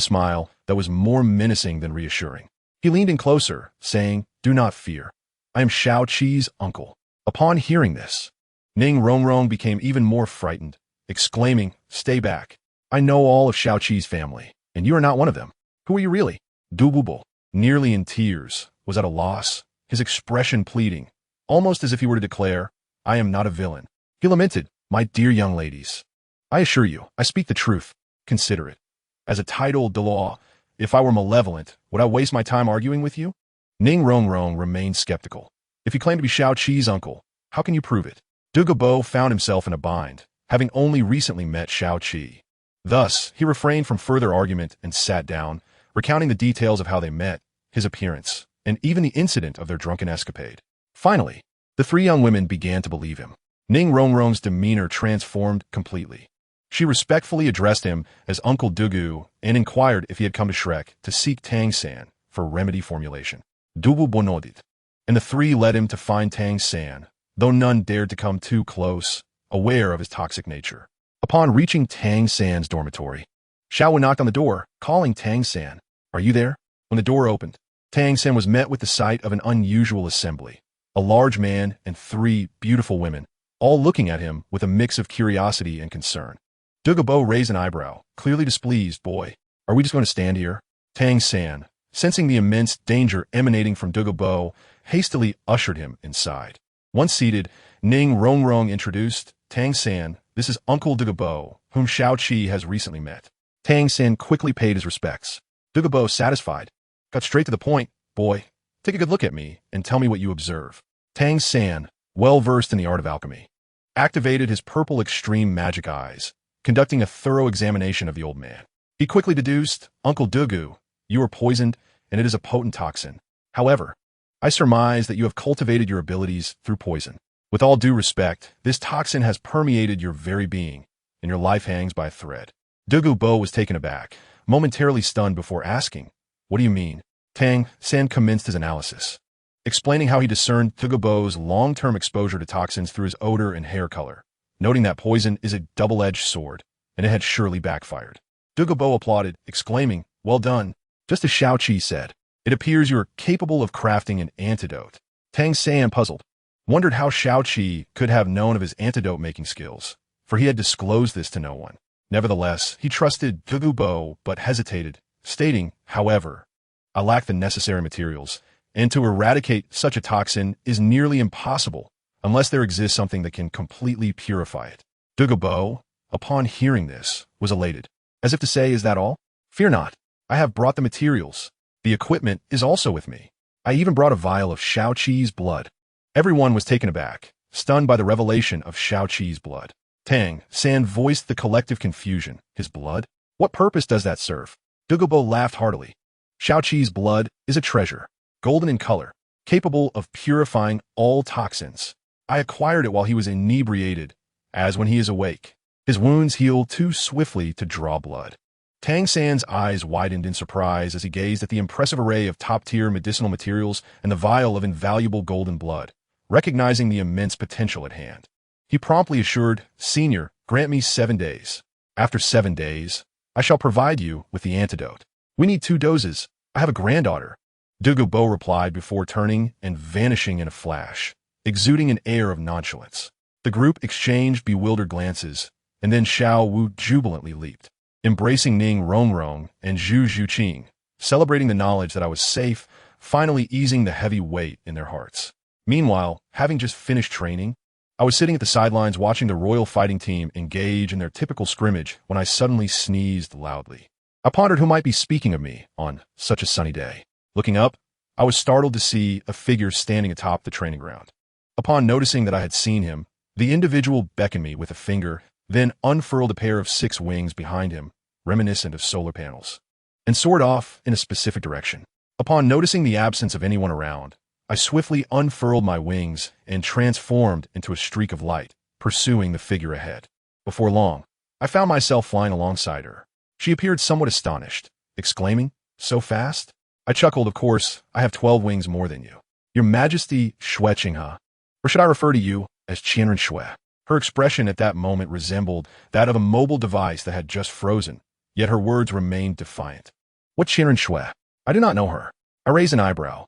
smile that was more menacing than reassuring. He leaned in closer, saying, "Do not fear. I am Shao Qi's uncle." Upon hearing this, Ning Rongrong became even more frightened, exclaiming, "Stay back. I know all of Shao Qi's family, and you are not one of them. Who are you really?" Dual, nearly in tears, was at a loss, his expression pleading, almost as if he were to declare, "I am not a villain." He lamented, "My dear young ladies, I assure you, I speak the truth. Consider it. As a titled Dalu, if I were malevolent, would I waste my time arguing with you?" Ning Rongrong remained skeptical. "If you claim to be Shao Qi's uncle, how can you prove it?" Dugubo found himself in a bind, having only recently met Shao Qi. Thus, he refrained from further argument and sat down, recounting the details of how they met, his appearance, and even the incident of their drunken escapade. Finally, the three young women began to believe him. Ning Rongrong's demeanor transformed completely. She respectfully addressed him as Uncle Dugu and inquired if he had come to Shrek to seek Tang San for remedy formulation. Dubu bonodit, and the three led him to find Tang San, though none dared to come too close, aware of his toxic nature. Upon reaching Tang San's dormitory, Xiao knocked on the door, calling Tang San. "Are you there?" When the door opened, Tang San was met with the sight of an unusual assembly, a large man and three beautiful women, all looking at him with a mix of curiosity and concern. Dugubo raised an eyebrow, clearly displeased. "Boy, are we just going to stand here?" Tang San, sensing the immense danger emanating from Dugubo, hastily ushered him inside. Once seated, Ning Rongrong introduced, "Tang San, this is Uncle Dugubo, whom Shao Qi has recently met." Tang San quickly paid his respects. Dugubo, satisfied, got straight to the point. "Boy, take a good look at me and tell me what you observe." Tang San, well versed in the art of alchemy, activated his purple extreme magic eyes, conducting a thorough examination of the old man. He quickly deduced, "Uncle Dugu, you are poisoned, and it is a potent toxin. However, I surmise that you have cultivated your abilities through poison. With all due respect, this toxin has permeated your very being, and your life hangs by a thread." Dugu Bo was taken aback, momentarily stunned before asking, "What do you mean?" Tang San commenced his analysis, explaining how he discerned Dugu Bo's long-term exposure to toxins through his odor and hair color, noting that poison is a double-edged sword, and it had surely backfired. Dugubo applauded, exclaiming, "Well done. Just as Shao Qi said, it appears you are capable of crafting an antidote." Tang San, puzzled, wondered how Shao Qi could have known of his antidote-making skills, for he had disclosed this to no one. Nevertheless, he trusted Dugubo but hesitated, stating, "However, I lack the necessary materials, and to eradicate such a toxin is nearly impossible unless there exists something that can completely purify it." Dugubo, upon hearing this, was elated, as if to say, "Is that all? Fear not. I have brought the materials. The equipment is also with me. I even brought a vial of Shao Qi's blood." Everyone was taken aback, stunned by the revelation of Shao Qi's blood. Tang San voiced the collective confusion. "His blood? What purpose does that serve?" Dugubo laughed heartily. "Shao Qi's blood is a treasure, golden in color, capable of purifying all toxins. I acquired it while he was inebriated, as when he is awake, his wounds heal too swiftly to draw blood." Tang San's eyes widened in surprise as he gazed at the impressive array of top-tier medicinal materials and the vial of invaluable golden blood, recognizing the immense potential at hand. He promptly assured, "Senior, grant me 7 days. After 7 days, I shall provide you with the antidote. We need 2 doses. I have a granddaughter." Dugubo replied before turning and vanishing in a flash, exuding an air of nonchalance. The group exchanged bewildered glances, and then Xiao Wu jubilantly leaped, embracing Ning Rongrong and Zhu Zhuqing, celebrating the knowledge that I was safe, finally easing the heavy weight in their hearts. Meanwhile, having just finished training, I was sitting at the sidelines watching the royal fighting team engage in their typical scrimmage when I suddenly sneezed loudly. I pondered who might be speaking of me on such a sunny day. Looking up, I was startled to see a figure standing atop the training ground. Upon noticing that I had seen him, the individual beckoned me with a finger, then unfurled a pair of 6 wings behind him, reminiscent of solar panels, and soared off in a specific direction. Upon noticing the absence of anyone around, I swiftly unfurled my wings and transformed into a streak of light, pursuing the figure ahead. Before long, I found myself flying alongside her. She appeared somewhat astonished, exclaiming, "So fast?" I chuckled. "Of course, I have 12 wings more than you. Your Majesty Shui Qinghe, or should I refer to you as Qianren Shui?" Her expression at that moment resembled that of a mobile device that had just frozen, yet her words remained defiant. "What Qianren Shui? I do not know her." I raised an eyebrow.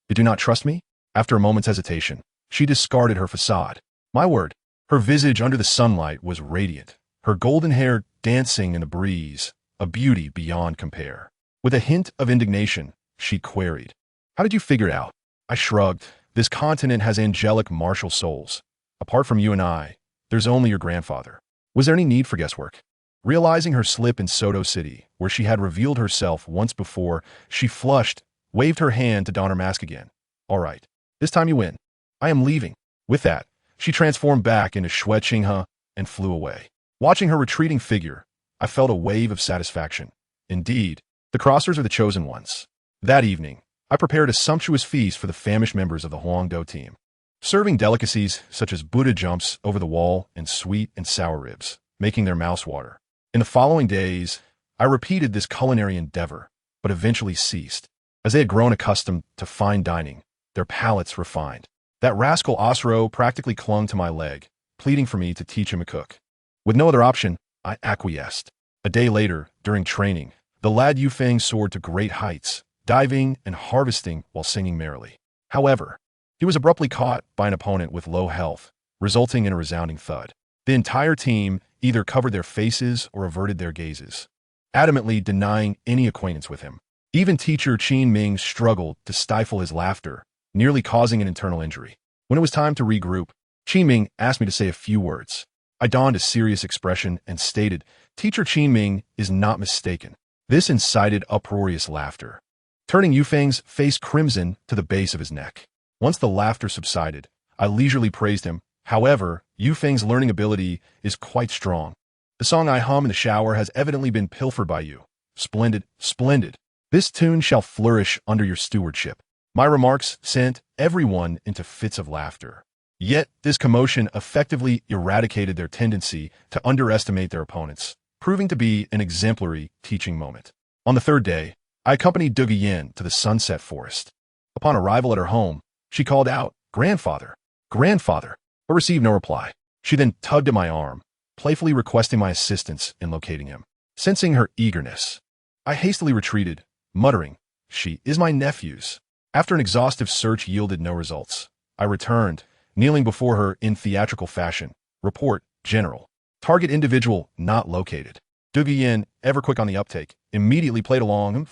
"You do not trust me?" After a moment's hesitation, she discarded her facade. "My word." Her visage under the sunlight was radiant, her golden hair dancing in the breeze, a beauty beyond compare. With a hint of indignation, she queried, "How did you figure it out?" I shrugged. "This continent has angelic martial souls. Apart from you and I, there's only your grandfather." Was there any need for guesswork? Realizing her slip in Soto City, where she had revealed herself once before, she flushed, waved her hand to don her mask again. "All right, this time you win. I am leaving." With that, she transformed back into Shui Qinghe and flew away. Watching her retreating figure, I felt a wave of satisfaction. Indeed, the crossers are the chosen ones. That evening, I prepared a sumptuous feast for the famished members of the Huangdo team, serving delicacies such as Buddha jumps over the wall and sweet and sour ribs, making their mouths water. In the following days, I repeated this culinary endeavor, but eventually ceased. As they had grown accustomed to fine dining, their palates refined. That rascal Osro practically clung to my leg, pleading for me to teach him to cook. With no other option, I acquiesced. A day later, during training, the lad Yufeng soared to great heights, diving and harvesting while singing merrily. However, he was abruptly caught by an opponent with low health, resulting in a resounding thud. The entire team either covered their faces or averted their gazes, adamantly denying any acquaintance with him. Even teacher Qin Ming struggled to stifle his laughter, nearly causing an internal injury. When it was time to regroup, Qin Ming asked me to say a few words. I donned a serious expression and stated, "Teacher Qin Ming is not mistaken." This incited uproarious laughter, turning Yufeng's face crimson to the base of his neck. Once the laughter subsided, I leisurely praised him. "However, Yufeng's learning ability is quite strong. The song I hum in the shower has evidently been pilfered by you. Splendid, splendid. This tune shall flourish under your stewardship." My remarks sent everyone into fits of laughter. Yet, this commotion effectively eradicated their tendency to underestimate their opponents, proving to be an exemplary teaching moment. On the third day, I accompanied Dugu Yin to the Sunset Forest. Upon arrival at her home, she called out, "Grandfather, grandfather," but received no reply. She then tugged at my arm, playfully requesting my assistance in locating him. Sensing her eagerness, I hastily retreated, muttering, "She is my nephew's." After an exhaustive search yielded no results, I returned, kneeling before her in theatrical fashion. "Report, General. Target individual not located." Dugu Yin, ever quick on the uptake, immediately played along.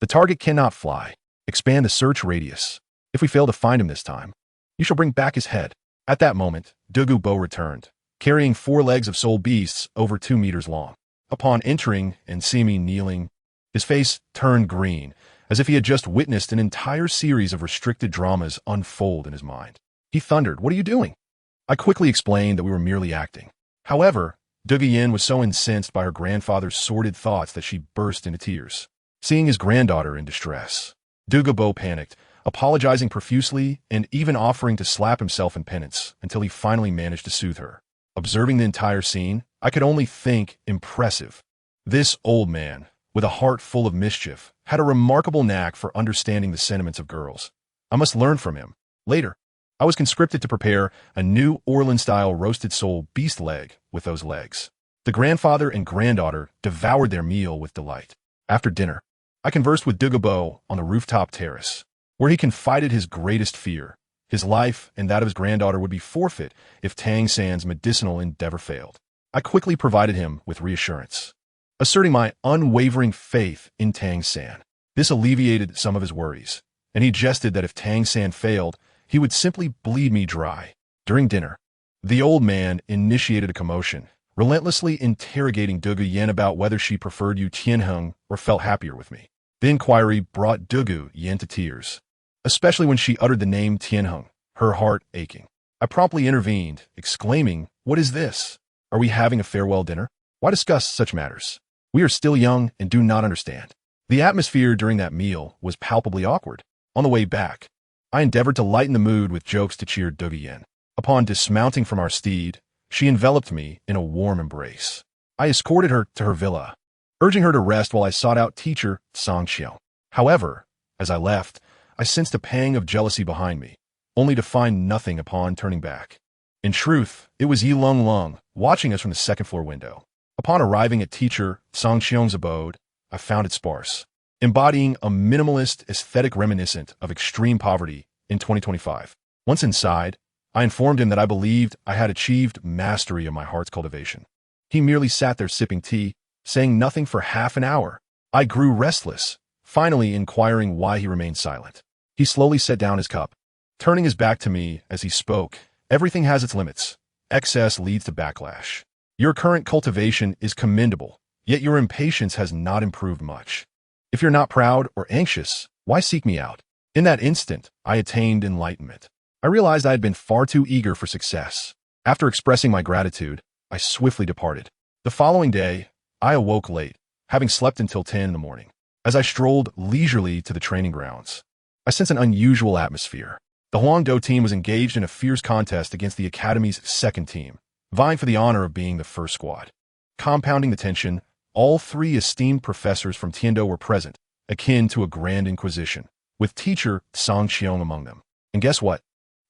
"The target cannot fly. Expand the search radius. If we fail to find him this time, you shall bring back his head." At that moment, Dugu Bo returned, carrying 4 legs of soul beasts over 2 meters long. Upon entering and seeing me kneeling, his face turned green, as if he had just witnessed an entire series of restricted dramas unfold in his mind. He thundered, "What are you doing?" I quickly explained that we were merely acting. However, Dugu Yin was so incensed by her grandfather's sordid thoughts that she burst into tears. Seeing his granddaughter in distress, Dugu Bo panicked, apologizing profusely and even offering to slap himself in penance until he finally managed to soothe her. Observing the entire scene, I could only think impressive. This old man, with a heart full of mischief, had a remarkable knack for understanding the sentiments of girls. I must learn from him. Later, I was conscripted to prepare a new Orlin-style roasted sole beast leg with those legs. The grandfather and granddaughter devoured their meal with delight. After dinner, I conversed with Dugu Bo on the rooftop terrace, where he confided his greatest fear. His life and that of his granddaughter would be forfeit if Tang San's medicinal endeavor failed. I quickly provided him with reassurance, asserting my unwavering faith in Tang San. This alleviated some of his worries, and he jested that if Tang San failed, he would simply bleed me dry. During dinner, the old man initiated a commotion, relentlessly interrogating Dugu Yin about whether she preferred Yu Tianheng or felt happier with me. The inquiry brought Dugu Yin to tears, especially when she uttered the name Tianheng, her heart aching. I promptly intervened, exclaiming, "What is this? Are we having a farewell dinner? Why discuss such matters? We are still young and do not understand. The atmosphere during that meal was palpably awkward. On the way back, I endeavored to lighten the mood with jokes to cheer Duguyen. Upon dismounting from our steed, she enveloped me in a warm embrace. I escorted her to her villa, urging her to rest while I sought out teacher Song Xiao. However, as I left, I sensed a pang of jealousy behind me, only to find nothing upon turning back. In truth, it was Yi Lung Lung, watching us from the second-floor window. Upon arriving at teacher Song Xiong's abode, I found it sparse, embodying a minimalist aesthetic reminiscent of extreme poverty in 2025. Once inside, I informed him that I believed I had achieved mastery of my heart's cultivation. He merely sat there sipping tea, saying nothing for half an hour. I grew restless, finally inquiring why he remained silent. He slowly set down his cup, turning his back to me as he spoke. Everything has its limits. Excess leads to backlash. Your current cultivation is commendable, yet your impatience has not improved much. If you're not proud or anxious, why seek me out? In that instant, I attained enlightenment. I realized I had been far too eager for success. After expressing my gratitude, I swiftly departed. The following day, I awoke late, having slept until 10 in the morning. As I strolled leisurely to the training grounds, I sensed an unusual atmosphere. The Huangdo team was engaged in a fierce contest against the Academy's second team, vying for the honor of being the first squad. Compounding the tension, all three esteemed professors from Tiando were present, akin to a grand inquisition, with teacher Song Xiong among them. And guess what?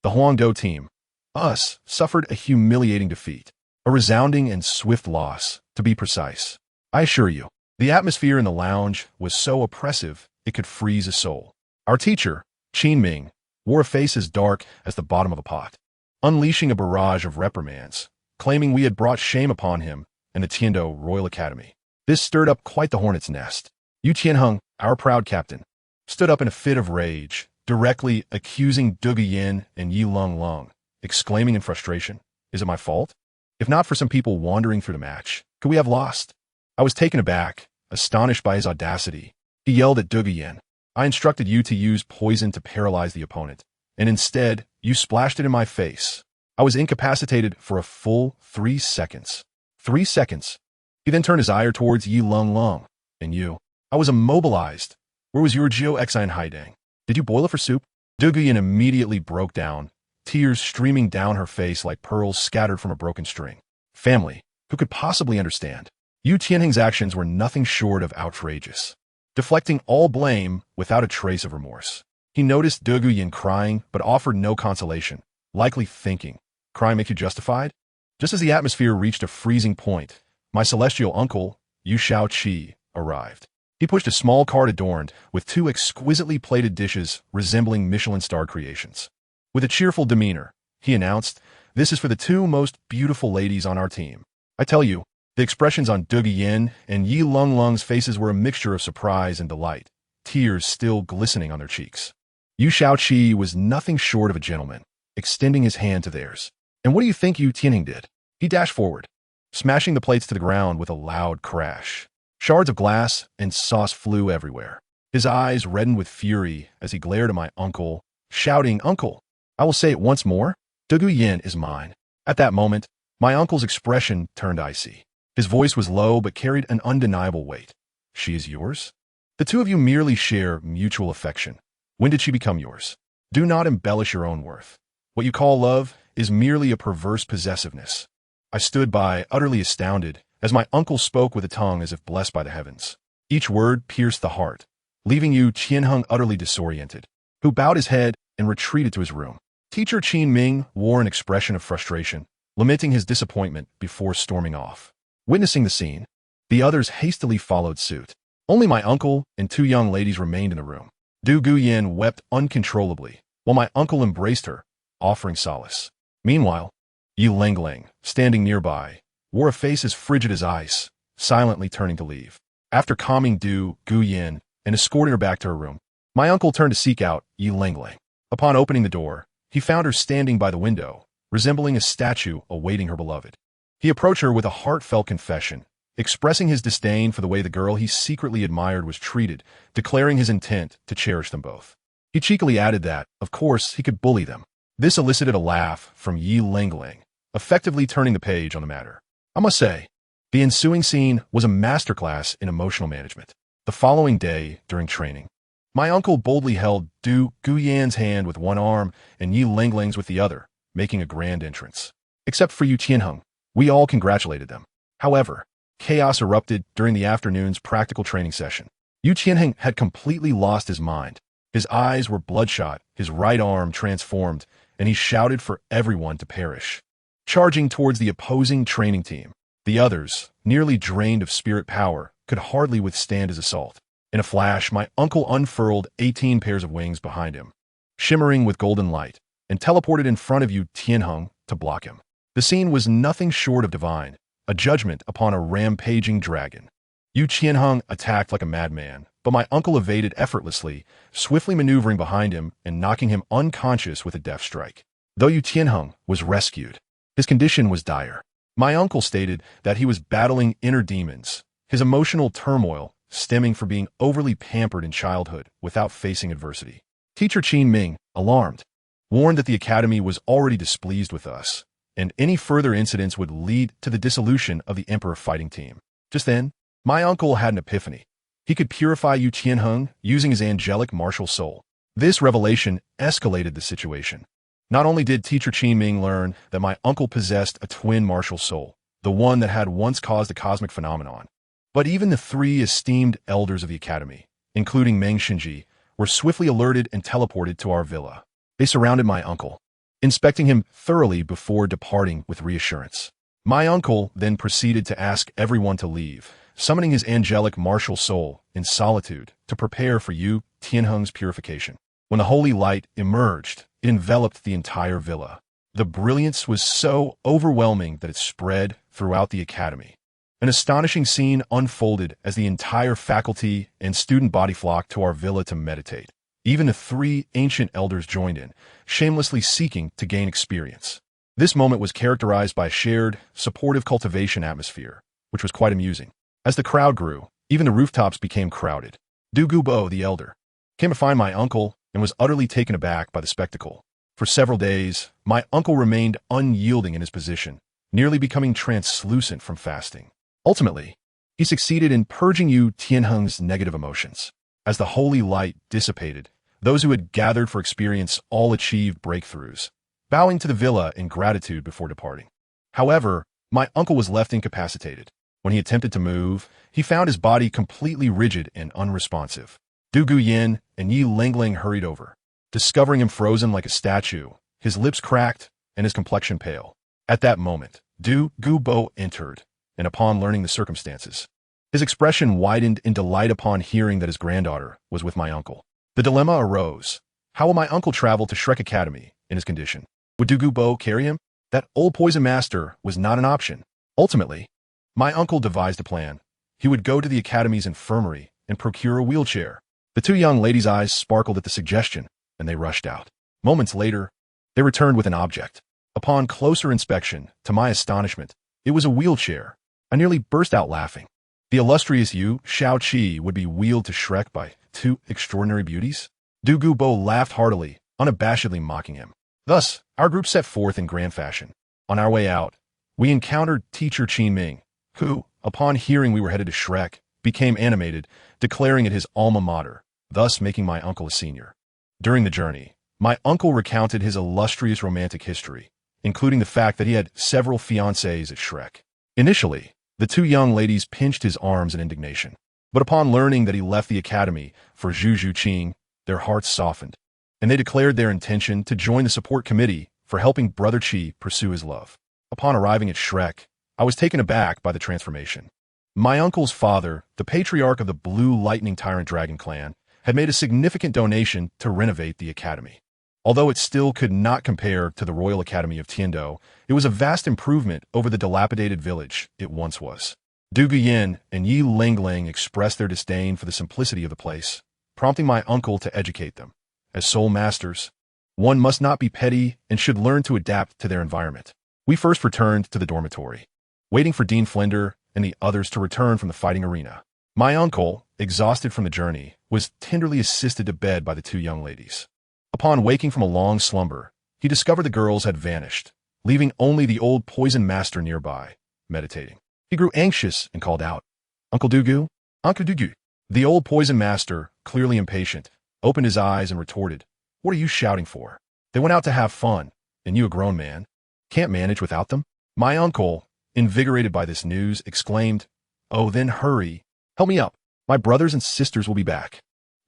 The Huangdo team, us, suffered a humiliating defeat. A resounding and swift loss, to be precise. I assure you, the atmosphere in the lounge was so oppressive it could freeze a soul. Our teacher, Qin Ming, wore a face as dark as the bottom of a pot, unleashing a barrage of reprimands, claiming we had brought shame upon him and the Tiando Royal Academy. This stirred up quite the hornet's nest. Yu Tianheng, our proud captain, stood up in a fit of rage, directly accusing Dugu Yin and Yi Lung Lung, exclaiming in frustration, "Is it my fault? If not for some people wandering through the match, could we have lost?" I was taken aback, astonished by his audacity. He yelled at Dugu Yin, "I instructed you to use poison to paralyze the opponent, and instead, you splashed it in my face. I was incapacitated for a full 3 seconds. 3 seconds." He then turned his ire towards Yi Lung Lung. "And you?" "I was immobilized. Where was your Jiu Xine Haidang? Did you boil it for soup?" Dugu Yin immediately broke down, tears streaming down her face like pearls scattered from a broken string. Family, who could possibly understand? Yu Tianheng's actions were nothing short of outrageous, deflecting all blame without a trace of remorse. He noticed Dugu Yin crying, but offered no consolation, likely thinking, "Crying makes you justified?" Just as the atmosphere reached a freezing point, my celestial uncle, Yu Shaoqi, arrived. He pushed a small cart adorned with 2 exquisitely plated dishes resembling Michelin-starred creations. With a cheerful demeanor, he announced, "This is for the 2 most beautiful ladies on our team." I tell you, the expressions on Dugu Yin and Yi Lung Lung's faces were a mixture of surprise and delight, tears still glistening on their cheeks. Yu Shaoqi was nothing short of a gentleman, extending his hand to theirs. And what do you think Yu Tianheng did? He dashed forward, smashing the plates to the ground with a loud crash. Shards of glass and sauce flew everywhere. His eyes reddened with fury as he glared at my uncle, shouting, "Uncle, I will say it once more, Dugu Yin is mine." At that moment, my uncle's expression turned icy. His voice was low but carried an undeniable weight. "She is yours? The 2 of you merely share mutual affection. When did she become yours? Do not embellish your own worth. What you call love is merely a perverse possessiveness." I stood by, utterly astounded, as my uncle spoke with a tongue as if blessed by the heavens. Each word pierced the heart, leaving Yu Tianheng utterly disoriented, who bowed his head and retreated to his room. Teacher Qin Ming wore an expression of frustration, lamenting his disappointment before storming off. Witnessing the scene, the others hastily followed suit. Only my uncle and 2 young ladies remained in the room. Dugu Yin wept uncontrollably, while my uncle embraced her, offering solace. Meanwhile, Yi Lengling, standing nearby, wore a face as frigid as ice, silently turning to leave. After calming Dugu Yin and escorting her back to her room, my uncle turned to seek out Yi Lengling. Upon opening the door, he found her standing by the window, resembling a statue awaiting her beloved. He approached her with a heartfelt confession, expressing his disdain for the way the girl he secretly admired was treated, declaring his intent to cherish them both. He cheekily added that, of course, he could bully them. This elicited a laugh from Yi Lengling, effectively turning the page on the matter. I must say, the ensuing scene was a masterclass in emotional management. The following day, during training, my uncle boldly held Du Guyan's hand with one arm and Yi Lingling's with the other, making a grand entrance. Except for Yu Qianheng, we all congratulated them. However, chaos erupted during the afternoon's practical training session. Yu Qianheng had completely lost his mind. His eyes were bloodshot, his right arm transformed, and he shouted for everyone to perish. Charging towards the opposing training team, the others, nearly drained of spirit power, could hardly withstand his assault. In a flash, my uncle unfurled 18 pairs of wings behind him, shimmering with golden light, and teleported in front of Yu Tianheng to block him. The scene was nothing short of divine, a judgment upon a rampaging dragon. Yu Qianheng attacked like a madman, but my uncle evaded effortlessly, swiftly maneuvering behind him and knocking him unconscious with a deft strike. Though Yu Tianheng was rescued, his condition was dire. My uncle stated that he was battling inner demons, his emotional turmoil stemming from being overly pampered in childhood without facing adversity. Teacher Qin Ming, alarmed, warned that the academy was already displeased with us, and any further incidents would lead to the dissolution of the Emperor fighting team. Just then, my uncle had an epiphany. He could purify Yu Qianheng using his angelic martial soul. This revelation escalated the situation. Not only did Teacher Qin Ming learn that my uncle possessed a twin martial soul, the one that had once caused a cosmic phenomenon, but even the three esteemed elders of the academy, including Meng Xinji, were swiftly alerted and teleported to our villa. They surrounded my uncle, inspecting him thoroughly before departing with reassurance. My uncle then proceeded to ask everyone to leave, summoning his angelic martial soul in solitude to prepare for Yu Tianheng's purification. When the holy light emerged, it enveloped the entire villa. The brilliance was so overwhelming that it spread throughout the academy. An astonishing scene unfolded as the entire faculty and student body flocked to our villa to meditate. Even the three ancient elders joined in, shamelessly seeking to gain experience. This moment was characterized by a shared, supportive cultivation atmosphere, which was quite amusing. As the crowd grew, even the rooftops became crowded. Du Gubo, the elder, came to find my uncle and was utterly taken aback by the spectacle. For several days, my uncle remained unyielding in his position, nearly becoming translucent from fasting. Ultimately, he succeeded in purging Yu Tianheng's negative emotions. As the holy light dissipated, those who had gathered for experience all achieved breakthroughs, bowing to the villa in gratitude before departing. However, my uncle was left incapacitated. When he attempted to move, he found his body completely rigid and unresponsive. Du Guyan and Yi Lingling hurried over, discovering him frozen like a statue, his lips cracked and his complexion pale. At that moment, Du Gubo entered, and upon learning the circumstances, his expression widened in delight upon hearing that his granddaughter was with my uncle. The dilemma arose. How will my uncle travel to Shrek Academy in his condition? Would Du Gubo carry him? That old poison master was not an option. Ultimately, my uncle devised a plan. He would go to the academy's infirmary and procure a wheelchair. The two young ladies' eyes sparkled at the suggestion, and they rushed out. Moments later, they returned with an object. Upon closer inspection, to my astonishment, it was a wheelchair. I nearly burst out laughing. The illustrious Yu Shaoqi would be wheeled to Shrek by two extraordinary beauties? Du Gubo laughed heartily, unabashedly mocking him. Thus, our group set forth in grand fashion. On our way out, we encountered Teacher Qin Ming, who, upon hearing we were headed to Shrek, became animated, declaring it his alma mater, thus making my uncle a senior. During the journey, my uncle recounted his illustrious romantic history, including the fact that he had several fiancées at Shrek. Initially, the two young ladies pinched his arms in indignation, but upon learning that he left the academy for Zhu Qing, their hearts softened, and they declared their intention to join the support committee for helping Brother Qi pursue his love. Upon arriving at Shrek, I was taken aback by the transformation. My uncle's father, the patriarch of the Blue Lightning Tyrant Dragon clan, had made a significant donation to renovate the academy. Although it still could not compare to the Royal Academy of Tiando, it was a vast improvement over the dilapidated village it once was. Du Guyan and Yi Lingling expressed their disdain for the simplicity of the place, prompting my uncle to educate them. As soul masters, one must not be petty and should learn to adapt to their environment. We first returned to the dormitory, waiting for Dean Flender and the others to return from the fighting arena. My uncle, exhausted from the journey, was tenderly assisted to bed by the two young ladies. Upon waking from a long slumber, he discovered the girls had vanished, leaving only the old poison master nearby. meditating. He grew anxious and called out, "Uncle Dugu? Uncle Dugu." The old poison master, clearly impatient, opened his eyes and retorted, "What are you shouting for? They went out to have fun, and you a grown man. Can't manage without them?" My uncle, invigorated by this news, exclaimed, "Oh, then hurry. Help me up. My brothers and sisters will be back."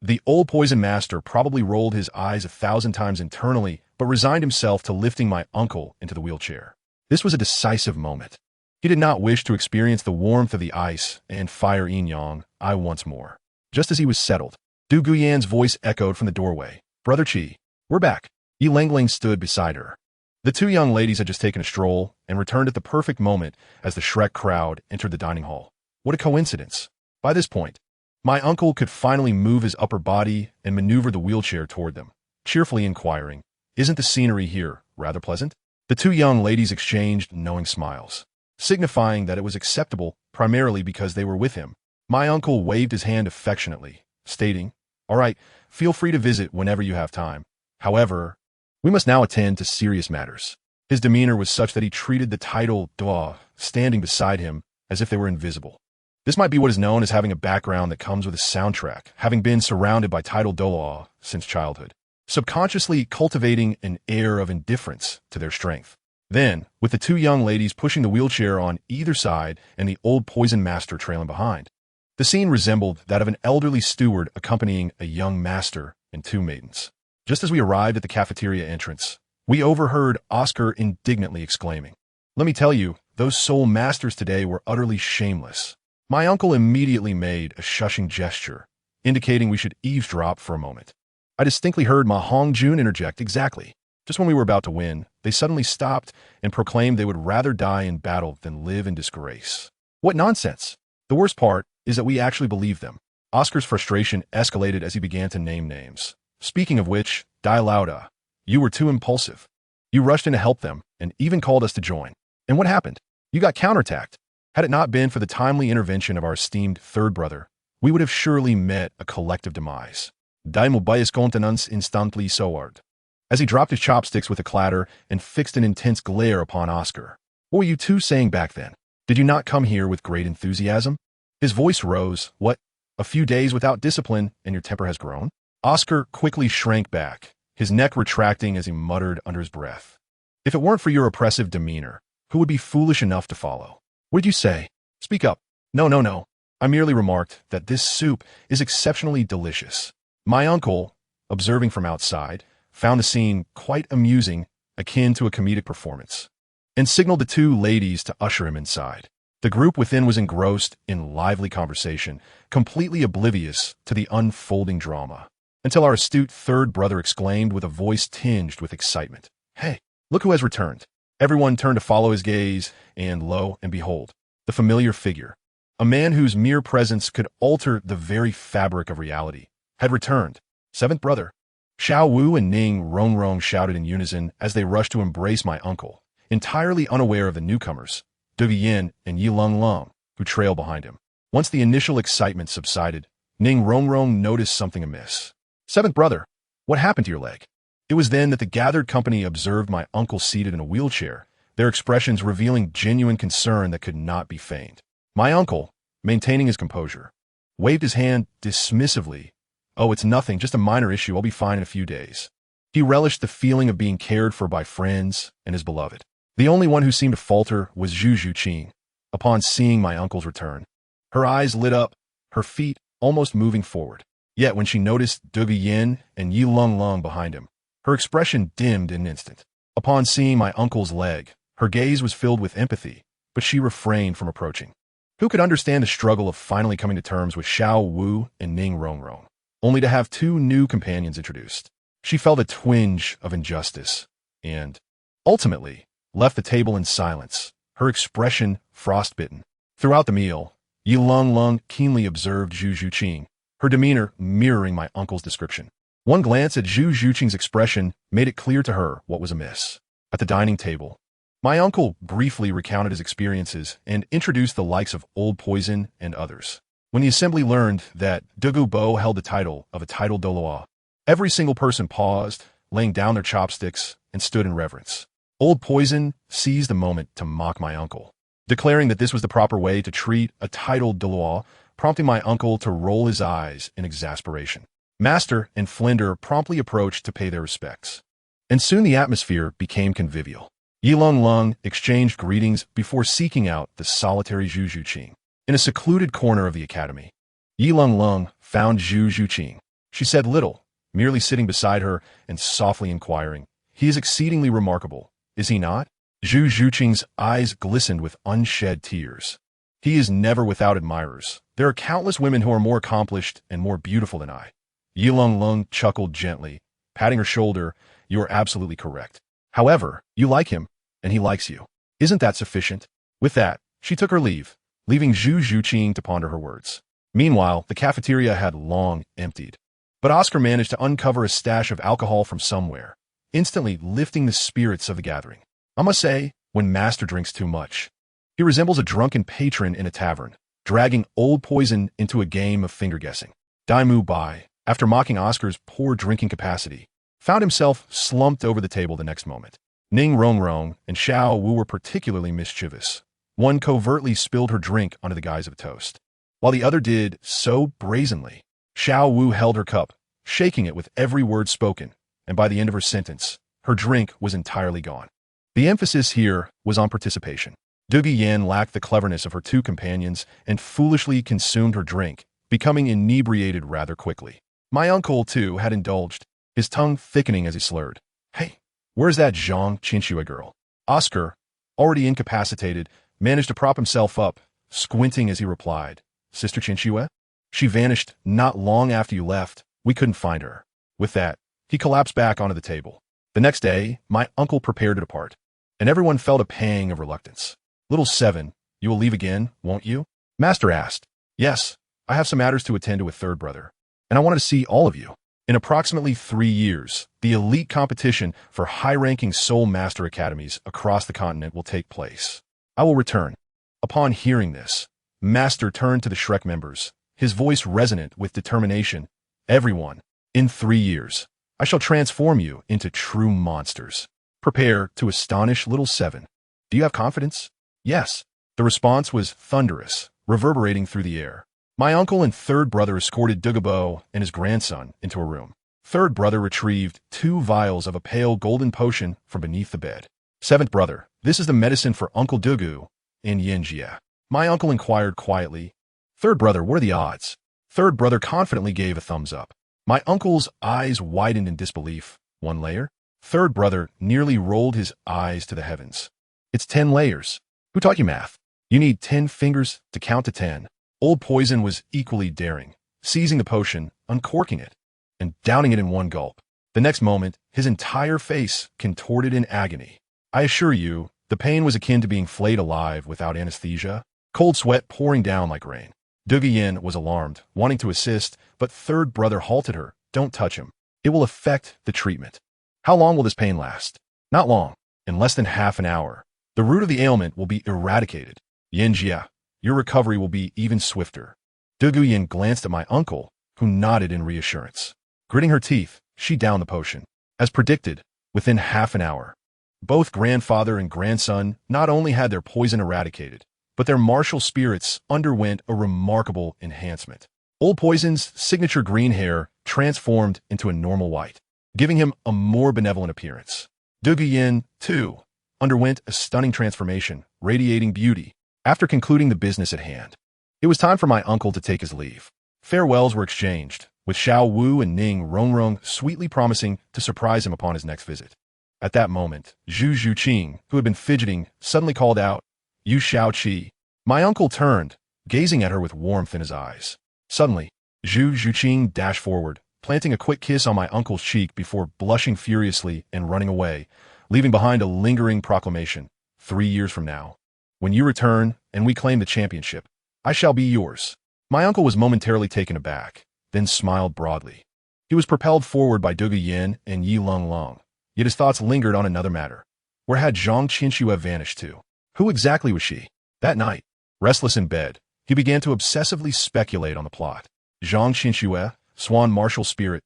The old poison master probably rolled his eyes 1,000 times internally, but resigned himself to lifting my uncle into the wheelchair. This was a decisive moment. He did not wish to experience the warmth of the ice and fire yin-yang I once more. Just as he was settled, Du Guyan's voice echoed from the doorway. "Brother Qi, we're back." Yi Langling stood beside her. The two young ladies had just taken a stroll and returned at the perfect moment as the Shrek crowd entered the dining hall. What a coincidence. By this point, my uncle could finally move his upper body and maneuver the wheelchair toward them, cheerfully inquiring, "Isn't the scenery here rather pleasant?" The two young ladies exchanged knowing smiles, signifying that it was acceptable primarily because they were with him. My uncle waved his hand affectionately, stating, "All right, feel free to visit whenever you have time. However, we must now attend to serious matters." His demeanor was such that he treated the title Dual standing beside him as if they were invisible. This might be what is known as having a background that comes with a soundtrack, having been surrounded by title Douluo since childhood, subconsciously cultivating an air of indifference to their strength. Then, with the two young ladies pushing the wheelchair on either side and the old poison master trailing behind, the scene resembled that of an elderly steward accompanying a young master and two maidens. Just as we arrived at the cafeteria entrance, we overheard Oscar indignantly exclaiming, "Let me tell you, those soul masters today were utterly shameless." My uncle immediately made a shushing gesture, indicating we should eavesdrop for a moment. I distinctly heard Ma Hongjun interject, "Exactly. Just when we were about to win, they suddenly stopped and proclaimed they would rather die in battle than live in disgrace." What nonsense! The worst part is that we actually believed them. Oscar's frustration escalated as he began to name names. "Speaking of which, Dalu, you were too impulsive. You rushed in to help them and even called us to join. And what happened? You got counterattacked. Had it not been for the timely intervention of our esteemed third brother, we would have surely met a collective demise. Daimel bias contenance instantly soared." As he dropped his chopsticks with a clatter and fixed an intense glare upon Oscar. "What were you two saying back then? Did you not come here with great enthusiasm?" His voice rose. "What? A few days without discipline and your temper has grown?" Oscar quickly shrank back, his neck retracting as he muttered under his breath, "If it weren't for your oppressive demeanor, who would be foolish enough to follow?" "What did you say? Speak up." No. I merely remarked that this soup is exceptionally delicious." My uncle, observing from outside, found the scene quite amusing, akin to a comedic performance, and signaled the two ladies to usher him inside. The group within was engrossed in lively conversation, completely oblivious to the unfolding drama, until our astute third brother exclaimed with a voice tinged with excitement, "Hey, look who has returned." Everyone turned to follow his gaze, and lo and behold, the familiar figure, a man whose mere presence could alter the very fabric of reality, had returned. Seventh brother. Xiao Wu and Ning Rongrong shouted in unison as they rushed to embrace my uncle, entirely unaware of the newcomers, Du Yin and Yi Lung, who trailed behind him. Once the initial excitement subsided, Ning Rongrong noticed something amiss. "Seventh brother, what happened to your leg?" It was then that the gathered company observed my uncle seated in a wheelchair, their expressions revealing genuine concern that could not be feigned. My uncle, maintaining his composure, waved his hand dismissively. "Oh, it's nothing, just a minor issue. I'll be fine in a few days." He relished the feeling of being cared for by friends and his beloved. The only one who seemed to falter was Zhu Qing, upon seeing my uncle's return. Her eyes lit up, her feet almost moving forward. Yet when she noticed Du Yin and Yi Lung behind him, her expression dimmed in an instant. Upon seeing my uncle's leg, her gaze was filled with empathy, but she refrained from approaching. Who could understand the struggle of finally coming to terms with Xiao Wu and Ning Rongrong, only to have two new companions introduced? She felt a twinge of injustice, and, ultimately, left the table in silence, her expression frostbitten. Throughout the meal, Yi Lung keenly observed Zhu Qing, her demeanor mirroring my uncle's description. One glance at Zhu Qing's expression made it clear to her what was amiss. At the dining table, my uncle briefly recounted his experiences and introduced the likes of Old Poison and others. When the assembly learned that Dugu held the title of a title Douluo, every single person paused, laying down their chopsticks, and stood in reverence. Old Poison seized the moment to mock my uncle. declaring that this was the proper way to treat a titled Douluo, prompting my uncle to roll his eyes in exasperation. Master and Flinder promptly approached to pay their respects. And soon the atmosphere became convivial. Yilong Lung exchanged greetings before seeking out the solitary Zhu Zhuqing. In a secluded corner of the academy, Yilong Lung found Zhu Zhuqing. She said little, merely sitting beside her and softly inquiring, "He is exceedingly remarkable, is he not?" Zhu Zhuqing's eyes glistened with unshed tears. "He is never without admirers. There are countless women who are more accomplished and more beautiful than I." Yilong Lung chuckled gently, patting her shoulder. "You are absolutely correct. However, you like him, and he likes you. Isn't that sufficient?" With that, she took her leave, leaving Zhu Zhuqing to ponder her words. Meanwhile, the cafeteria had long emptied. But Oscar managed to uncover a stash of alcohol from somewhere, instantly lifting the spirits of the gathering. I must say, when Master drinks too much, he resembles a drunken patron in a tavern, dragging old poison into a game of finger-guessing. Damu Bai, after mocking Oscar's poor drinking capacity, found himself slumped over the table the next moment. Ning Rongrong and Xiao Wu were particularly mischievous. One covertly spilled her drink under the guise of a toast, while the other did so brazenly. Xiao Wu held her cup, shaking it with every word spoken, and by the end of her sentence, her drink was entirely gone. The emphasis here was on participation. Dugi Yan lacked the cleverness of her two companions and foolishly consumed her drink, becoming inebriated rather quickly. My uncle, too, had indulged, his tongue thickening as he slurred. "Hey, where's that Zhang Qinxue girl?" Oscar, already incapacitated, managed to prop himself up, squinting as he replied, "Sister Qinxue? She vanished not long after you left. We couldn't find her." With that, he collapsed back onto the table. The next day, my uncle prepared to depart, and everyone felt a pang of reluctance. "Little Seven, you will leave again, won't you?" Master asked. "Yes, I have some matters to attend to with third brother, and I wanted to see all of you. In approximately 3 years, the elite competition for high-ranking Soul Master Academies across the continent will take place. I will return." Upon hearing this, Master turned to the Shrek members, his voice resonant with determination. "Everyone, in 3 years, I shall transform you into true monsters. Prepare to astonish Little Seven. Do you have confidence?" "Yes." The response was thunderous, reverberating through the air. My uncle and third brother escorted Dugabo and his grandson into a room. Third brother retrieved 2 vials of a pale golden potion from beneath the bed. "Seventh brother, this is the medicine for Uncle Dugu in Yinjia." My uncle inquired quietly. "Third brother, what are the odds?" Third brother confidently gave a thumbs up. My uncle's eyes widened in disbelief. 1 layer? Third brother nearly rolled his eyes to the heavens. "It's 10 layers. Who taught you math? You need 10 fingers to count to 10. Old Poison was equally daring, seizing the potion, uncorking it, and downing it in one gulp. The next moment, his entire face contorted in agony. I assure you, the pain was akin to being flayed alive without anesthesia, cold sweat pouring down like rain. Dugi Yin was alarmed, wanting to assist, but third brother halted her. "Don't touch him. It will affect the treatment." "How long will this pain last?" "Not long. In less than half an hour. The root of the ailment will be eradicated. Yinjia, your recovery will be even swifter." Dugu Yin glanced at my uncle, who nodded in reassurance. Gritting her teeth, she downed the potion. As predicted, within half an hour, both grandfather and grandson not only had their poison eradicated, but their martial spirits underwent a remarkable enhancement. Old Poison's signature green hair transformed into a normal white, giving him a more benevolent appearance. Dugu Yin, too, underwent a stunning transformation, radiating beauty. After concluding the business at hand, it was time for my uncle to take his leave. Farewells were exchanged, with Xiao Wu and Ning Rongrong sweetly promising to surprise him upon his next visit. At that moment, Zhu Zhuqing, who had been fidgeting, suddenly called out, "You Xiao Qi." My uncle turned, gazing at her with warmth in his eyes. Suddenly, Zhu Zhuqing dashed forward, planting a quick kiss on my uncle's cheek before blushing furiously and running away, leaving behind a lingering proclamation. 3 years from now, when you return and we claim the championship, I shall be yours. My uncle was momentarily taken aback, then smiled broadly. He was propelled forward by Dugu Yin and Yi Lung Long, yet his thoughts lingered on another matter. Where had Zhang Qinxue vanished to? Who exactly was she? That night, restless in bed, he began to obsessively speculate on the plot. Zhang Qinxue, Swan Martial Spirit,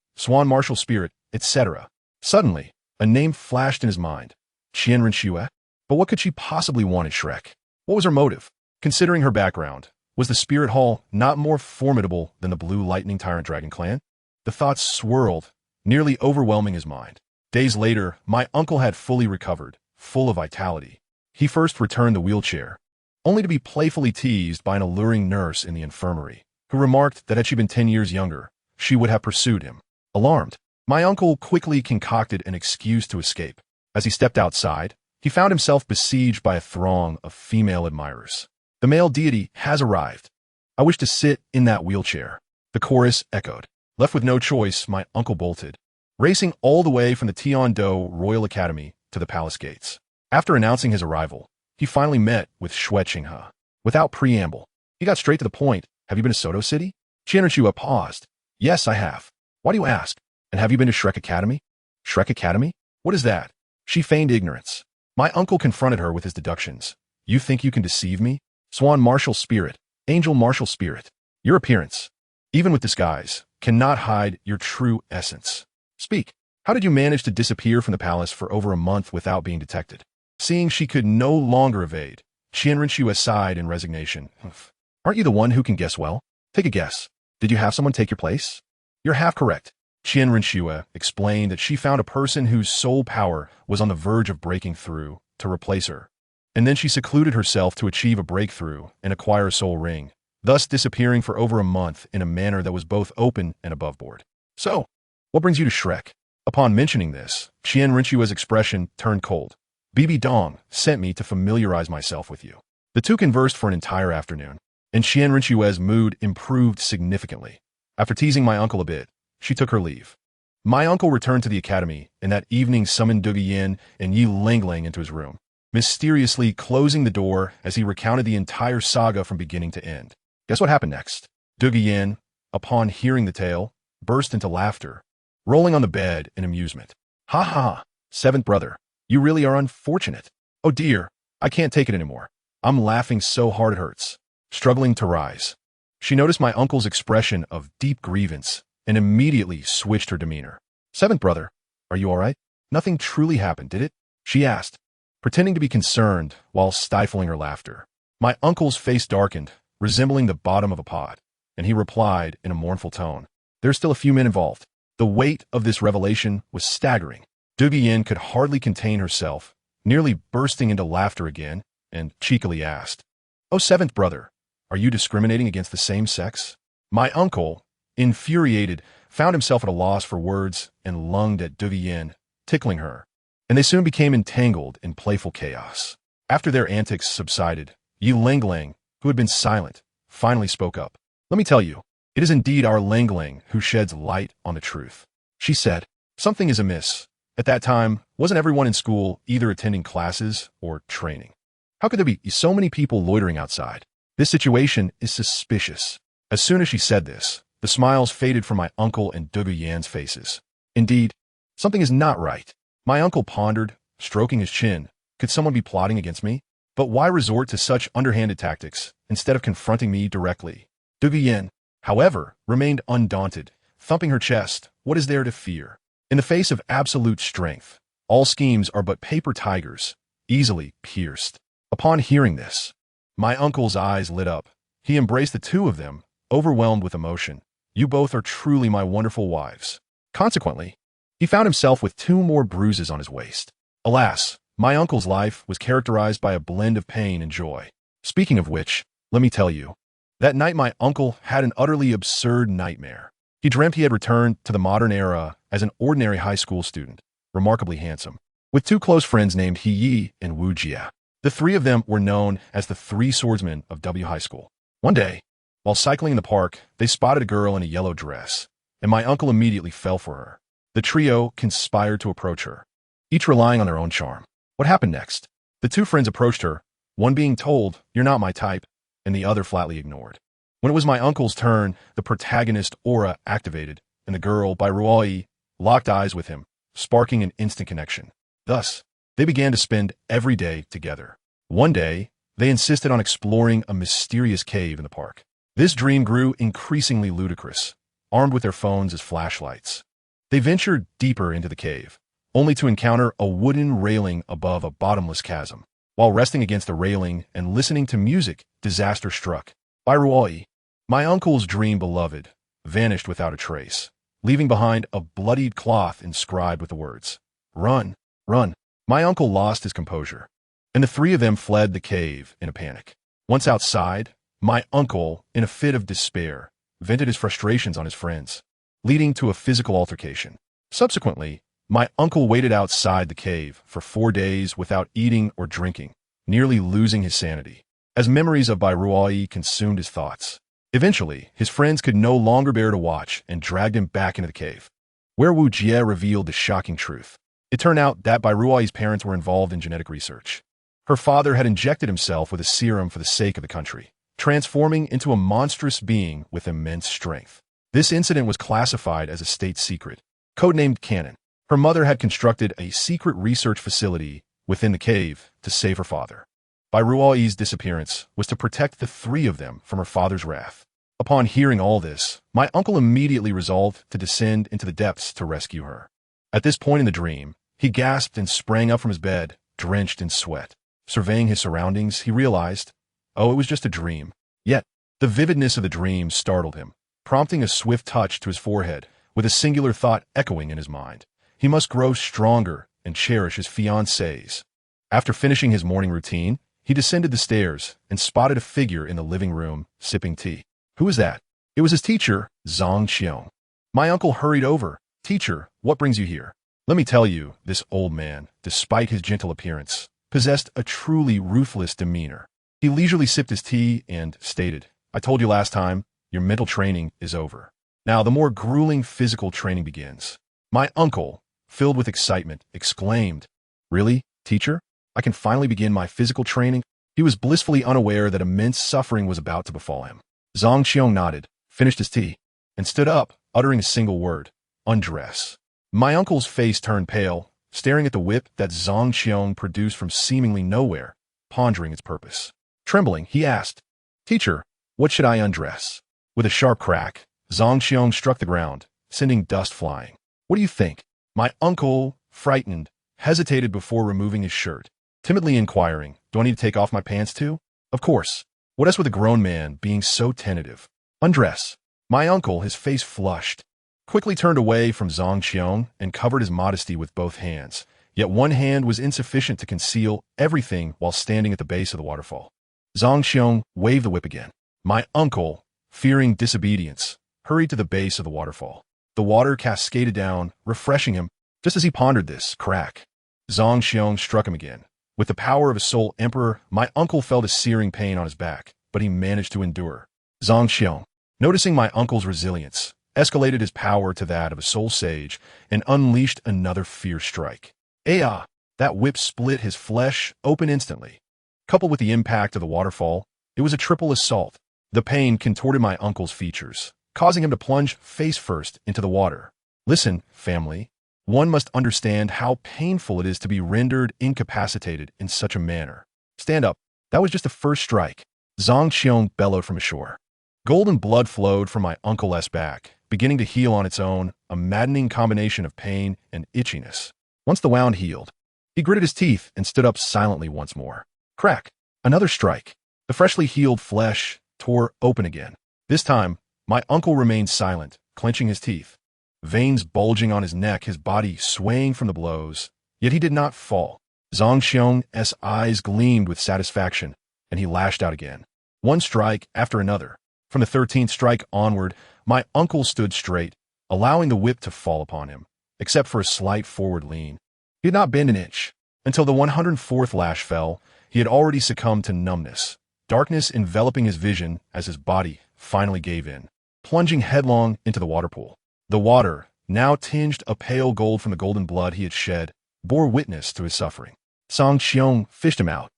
etc. Suddenly, a name flashed in his mind. Qianren Xue? But what could she possibly want in Shrek? What was her motive? Considering her background, was the Spirit Hall not more formidable than the Blue Lightning Tyrant Dragon clan? The thoughts swirled, nearly overwhelming his mind. Days later, my uncle had fully recovered, full of vitality. He first returned the wheelchair, only to be playfully teased by an alluring nurse in the infirmary, who remarked that had she been 10 years younger, she would have pursued him. Alarmed, my uncle quickly concocted an excuse to escape. As he stepped outside, he found himself besieged by a throng of female admirers. The male deity has arrived. I wish to sit in that wheelchair. The chorus echoed. Left with no choice, my uncle bolted, racing all the way from the Tian-Do Royal Academy to the palace gates. After announcing his arrival, he finally met with Xue Qinghe. Without preamble, he got straight to the point. Have you been to Soto City? Qianrenxue paused. Yes, I have. Why do you ask? And have you been to Shrek Academy? Shrek Academy? What is that? She feigned ignorance. My uncle confronted her with his deductions. You think you can deceive me? Swan martial spirit, angel martial spirit. Your appearance, even with disguise, cannot hide your true essence. Speak. How did you manage to disappear from the palace for over a month without being detected? Seeing she could no longer evade, Qianrenxue sighed in resignation. Aren't you the one who can guess well? Take a guess. Did you have someone take your place? You're half correct. Qianrenxue explained that she found a person whose soul power was on the verge of breaking through to replace her. And then she secluded herself to achieve a breakthrough and acquire a soul ring, thus disappearing for over a month in a manner that was both open and above board. So, what brings you to Shrek? Upon mentioning this, Qianrenxue's expression turned cold. Bibi Dong sent me to familiarize myself with you. The two conversed for an entire afternoon, and Qianrenxue's mood improved significantly. After teasing my uncle a bit, she took her leave. My uncle returned to the academy, and that evening summoned Dugu Yin and Yi Lingling into his room, mysteriously closing the door as he recounted the entire saga from beginning to end. Guess what happened next? Dugu Yin, upon hearing the tale, burst into laughter, rolling on the bed in amusement. Ha ha, seventh brother, you really are unfortunate. Oh dear, I can't take it anymore. I'm laughing so hard it hurts. Struggling to rise, she noticed my uncle's expression of deep grievance and immediately switched her demeanor. Seventh brother, are you all right? Nothing truly happened, did it? She asked, pretending to be concerned while stifling her laughter. My uncle's face darkened, resembling the bottom of a pot, and he replied in a mournful tone. There's still a few men involved. The weight of this revelation was staggering. Dugu Yin could hardly contain herself, nearly bursting into laughter again, and cheekily asked, Oh, seventh brother, are you discriminating against the same sex? My uncle, infuriated, found himself at a loss for words and lunged at Dugu Yin, tickling her, and they soon became entangled in playful chaos. After their antics subsided, Yi Lingling, who had been silent, finally spoke up. Let me tell you, it is indeed our Lingling who sheds light on the truth. She said, something is amiss. At that time, wasn't everyone in school either attending classes or training? How could there be so many people loitering outside? This situation is suspicious. As soon as she said this, the smiles faded from my uncle and Dugu Yan's faces. Indeed, something is not right. My uncle pondered, stroking his chin. Could someone be plotting against me? But why resort to such underhanded tactics instead of confronting me directly? Dugu Yin, however, remained undaunted, thumping her chest. What is there to fear? In the face of absolute strength, all schemes are but paper tigers, easily pierced. Upon hearing this, my uncle's eyes lit up. He embraced the two of them, overwhelmed with emotion. You both are truly my wonderful wives. Consequently, he found himself with 2 more bruises on his waist. Alas, my uncle's life was characterized by a blend of pain and joy. Speaking of which, let me tell you, that night my uncle had an utterly absurd nightmare. He dreamt he had returned to the modern era as an ordinary high school student, remarkably handsome, with 2 close friends named He Yi and Wu Jia. The 3 of them were known as the 3 swordsmen of W High School. One day, while cycling in the park, they spotted a girl in a yellow dress, and my uncle immediately fell for her. The trio conspired to approach her, each relying on their own charm. What happened next? The 2 friends approached her, one being told, "You're not my type," and the other flatly ignored. When it was my uncle's turn, the protagonist aura activated, and the girl, by Ruoi, locked eyes with him, sparking an instant connection. Thus, they began to spend every day together. One day, they insisted on exploring a mysterious cave in the park. This dream grew increasingly ludicrous, armed with their phones as flashlights. They ventured deeper into the cave, only to encounter a wooden railing above a bottomless chasm. While resting against the railing and listening to music, disaster struck. By Ruoi, my uncle's dream beloved, vanished without a trace, leaving behind a bloodied cloth inscribed with the words, "Run, run." My uncle lost his composure, and the three of them fled the cave in a panic. Once outside, my uncle, in a fit of despair, vented his frustrations on his friends, leading to a physical altercation. Subsequently, my uncle waited outside the cave for 4 days without eating or drinking, nearly losing his sanity, as memories of Bai Ruai consumed his thoughts. Eventually, his friends could no longer bear to watch and dragged him back into the cave, where Wu Jie revealed the shocking truth. It turned out that Bai Ruai's parents were involved in genetic research. Her father had injected himself with a serum for the sake of the country, transforming into a monstrous being with immense strength. This incident was classified as a state secret, codenamed Canon. Her mother had constructed a secret research facility within the cave to save her father. Bai Ruai's disappearance was to protect the three of them from her father's wrath. Upon hearing all this, my uncle immediately resolved to descend into the depths to rescue her. At this point in the dream, he gasped and sprang up from his bed, drenched in sweat. Surveying his surroundings, he realized, oh, it was just a dream. Yet, the vividness of the dream startled him, prompting a swift touch to his forehead, with a singular thought echoing in his mind. He must grow stronger and cherish his fiancées. After finishing his morning routine, he descended the stairs and spotted a figure in the living room, sipping tea. Who was that? It was his teacher, Zhang Qiong. My uncle hurried over. Teacher, what brings you here? Let me tell you, this old man, despite his gentle appearance, possessed a truly ruthless demeanor. He leisurely sipped his tea and stated, I told you last time, your mental training is over. Now the more grueling physical training begins. My uncle, filled with excitement, exclaimed, Really, teacher? I can finally begin my physical training? He was blissfully unaware that immense suffering was about to befall him. Zhang Qiong nodded, finished his tea, and stood up, uttering a single word, undress. My uncle's face turned pale, staring at the whip that Zhang Qiong produced from seemingly nowhere, pondering its purpose. Trembling, he asked, Teacher, what should I undress? With a sharp crack, Zhang Qiong struck the ground, sending dust flying. What do you think? My uncle, frightened, hesitated before removing his shirt, timidly inquiring, do I need to take off my pants too? Of course. What else with a grown man being so tentative? Undress. My uncle, his face flushed, quickly turned away from Zhang Qiong and covered his modesty with both hands, yet one hand was insufficient to conceal everything while standing at the base of the waterfall. Zhang Qiong waved the whip again. My uncle, fearing disobedience, hurried to the base of the waterfall. The water cascaded down, refreshing him. Just as he pondered this, crack, Zhang Qiong struck him again. With the power of a soul emperor, my uncle felt a searing pain on his back, but he managed to endure. Zhang Qiong, noticing my uncle's resilience, escalated his power to that of a soul sage and unleashed another fierce strike. Aya! That whip split his flesh open instantly. Coupled with the impact of the waterfall, it was a triple assault. The pain contorted my uncle's features, causing him to plunge face first into the water. Listen, family. One must understand how painful it is to be rendered incapacitated in such a manner. Stand up. That was just the first strike. Zhang Qiong bellowed from ashore. Golden blood flowed from my uncle's back, beginning to heal on its own, a maddening combination of pain and itchiness. Once the wound healed, he gritted his teeth and stood up silently once more. Crack! Another strike. The freshly healed flesh tore open again. This time, my uncle remained silent, clenching his teeth. Veins bulging on his neck, his body swaying from the blows, yet he did not fall. Zhang Qiong's eyes gleamed with satisfaction, and he lashed out again. One strike after another. From the 13th strike onward, my uncle stood straight, allowing the whip to fall upon him, except for a slight forward lean. He had not bent an inch. Until the 104th lash fell, he had already succumbed to numbness, darkness enveloping his vision as his body finally gave in, plunging headlong into the water pool. The water, now tinged a pale gold from the golden blood he had shed, bore witness to his suffering. Zhang Qiong fished him out,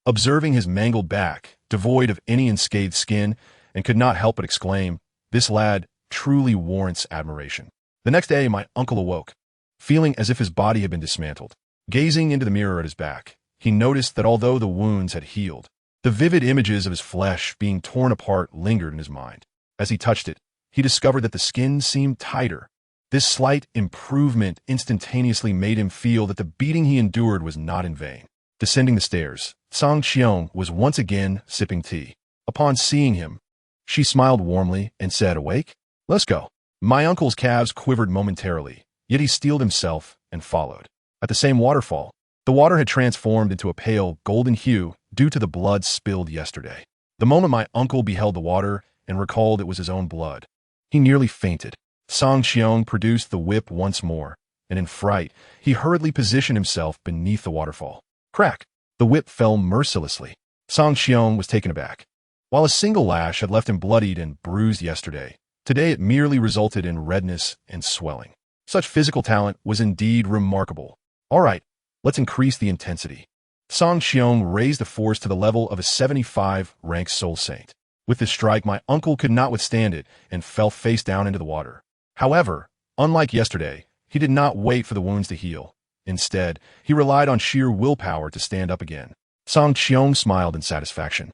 observing his mangled back, devoid of any unscathed skin, and could not help but exclaim, This lad truly warrants admiration. The next day, my uncle awoke, feeling as if his body had been dismantled. Gazing into the mirror at his back, he noticed that although the wounds had healed, the vivid images of his flesh being torn apart lingered in his mind. As he touched it, he discovered that the skin seemed tighter. This slight improvement instantaneously made him feel that the beating he endured was not in vain. Descending the stairs, Song Qiong was once again sipping tea. Upon seeing him, she smiled warmly and said, "Awake? Let's go." My uncle's calves quivered momentarily, yet he steeled himself and followed. At the same waterfall, the water had transformed into a pale golden hue due to the blood spilled yesterday. The moment my uncle beheld the water and recalled it was his own blood, he nearly fainted. Song Qiong produced the whip once more, and in fright, he hurriedly positioned himself beneath the waterfall. Crack! The whip fell mercilessly. Song Qiong was taken aback. While a single lash had left him bloodied and bruised yesterday, today it merely resulted in redness and swelling. Such physical talent was indeed remarkable. All right, let's increase the intensity. Song Qiong raised the force to the level of a 75-rank soul saint. With this strike, my uncle could not withstand it and fell face down into the water. However, unlike yesterday, he did not wait for the wounds to heal. Instead, he relied on sheer willpower to stand up again. Song Qiong smiled in satisfaction.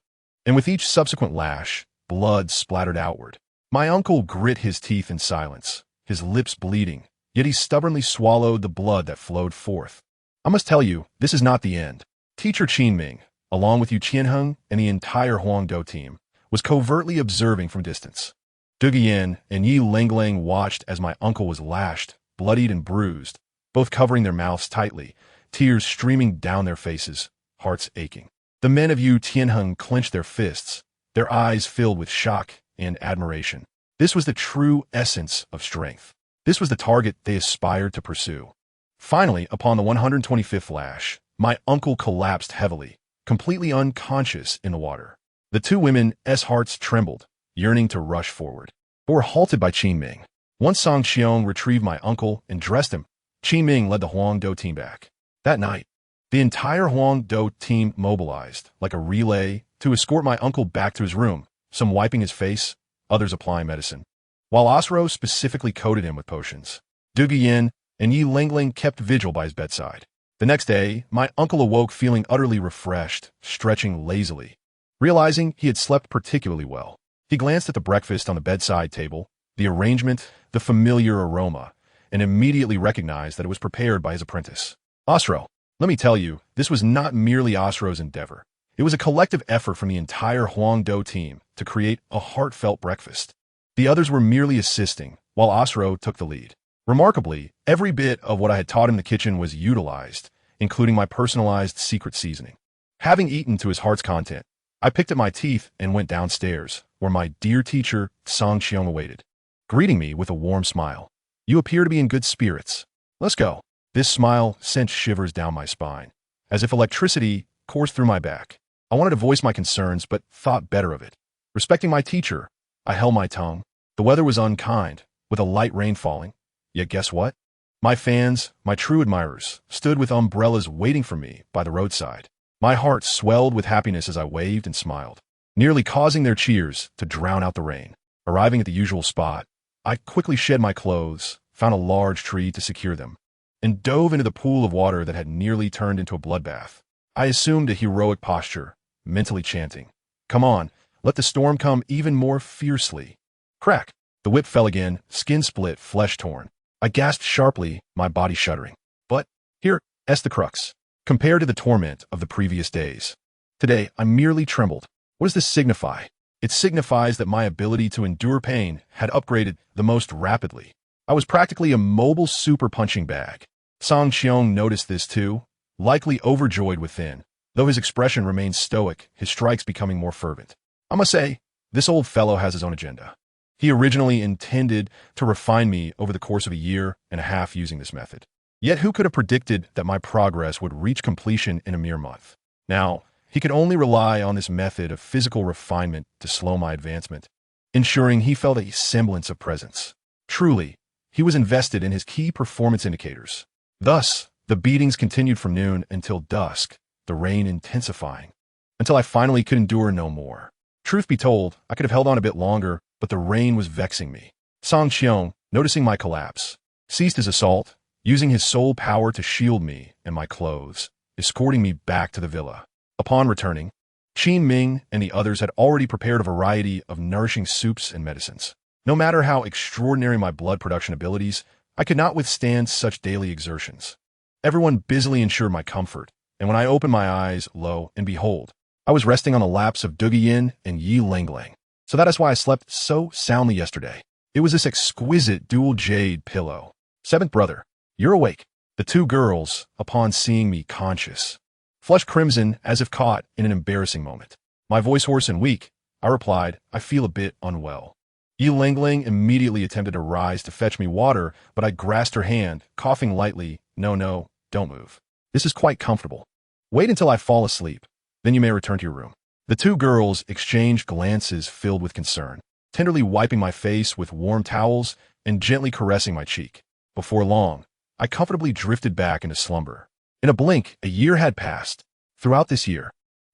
And with each subsequent lash, blood splattered outward. My uncle grit his teeth in silence, his lips bleeding, yet he stubbornly swallowed the blood that flowed forth. I must tell you, this is not the end. Teacher Qin Ming, along with Yu Qianheng and the entire Huangdou team, was covertly observing from distance. Du Guiyan and Yi Lingling watched as my uncle was lashed, bloodied and bruised, both covering their mouths tightly, tears streaming down their faces, hearts aching. The men of Yu Tianheng clenched their fists, their eyes filled with shock and admiration. This was the true essence of strength. This was the target they aspired to pursue. Finally, upon the 125th lash, my uncle collapsed heavily, completely unconscious in the water. The two women's hearts trembled, yearning to rush forward, but were halted by Qin Ming. Once Song Qiong retrieved my uncle and dressed him, Qin Ming led the Huangdou team back. That night, the entire Huangdou team mobilized, like a relay, to escort my uncle back to his room, some wiping his face, others applying medicine, while Osro specifically coated him with potions. Du Guiyan and Yi Lingling kept vigil by his bedside. The next day, my uncle awoke feeling utterly refreshed, stretching lazily. Realizing he had slept particularly well, he glanced at the breakfast on the bedside table, the arrangement, the familiar aroma, and immediately recognized that it was prepared by his apprentice. Osro, let me tell you, this was not merely Osro's endeavor. It was a collective effort from the entire Huangdou team to create a heartfelt breakfast. The others were merely assisting, while Osro took the lead. Remarkably, every bit of what I had taught in the kitchen was utilized, including my personalized secret seasoning. Having eaten to his heart's content, I picked up my teeth and went downstairs, where my dear teacher, Song Qiong, awaited, greeting me with a warm smile. "You appear to be in good spirits. Let's go." This smile sent shivers down my spine, as if electricity coursed through my back. I wanted to voice my concerns, but thought better of it. Respecting my teacher, I held my tongue. The weather was unkind, with a light rain falling. Yet guess what? My fans, my true admirers, stood with umbrellas waiting for me by the roadside. My heart swelled with happiness as I waved and smiled, nearly causing their cheers to drown out the rain. Arriving at the usual spot, I quickly shed my clothes, found a large tree to secure them, and dove into the pool of water that had nearly turned into a bloodbath. I assumed a heroic posture, mentally chanting, "Come on, let the storm come even more fiercely." Crack! The whip fell again, skin split, flesh torn. I gasped sharply, my body shuddering. But here's the crux. Compared to the torment of the previous days, today I merely trembled. What does this signify? It signifies that my ability to endure pain had upgraded the most rapidly. I was practically a mobile super punching bag. Song Qiong noticed this too, likely overjoyed within, though his expression remained stoic, his strikes becoming more fervent. I must say, this old fellow has his own agenda. He originally intended to refine me over the course of a year and a half using this method. Yet who could have predicted that my progress would reach completion in a mere month? Now, he could only rely on this method of physical refinement to slow my advancement, ensuring he felt a semblance of presence. Truly, he was invested in his key performance indicators. Thus, the beatings continued from noon until dusk, the rain intensifying, until I finally could endure no more. Truth be told, I could have held on a bit longer, but the rain was vexing me. Song Qiong, noticing my collapse, ceased his assault, using his sole power to shield me and my clothes, escorting me back to the villa. Upon returning, Qin Ming and the others had already prepared a variety of nourishing soups and medicines. No matter how extraordinary my blood production abilities, I could not withstand such daily exertions. Everyone busily ensured my comfort, and when I opened my eyes, lo and behold, I was resting on the laps of Duguyin and Yi Langlang. So that is why I slept so soundly yesterday. It was this exquisite dual jade pillow. Seventh brother, you're awake. The two girls, upon seeing me conscious, flushed crimson as if caught in an embarrassing moment. My voice hoarse and weak, I replied, I feel a bit unwell. Yi Langlang immediately attempted to rise to fetch me water, but I grasped her hand, coughing lightly. No, don't move. This is quite comfortable. Wait until I fall asleep. Then you may return to your room. The two girls exchanged glances filled with concern, tenderly wiping my face with warm towels and gently caressing my cheek. Before long, I comfortably drifted back into slumber. In a blink, a year had passed. Throughout this year,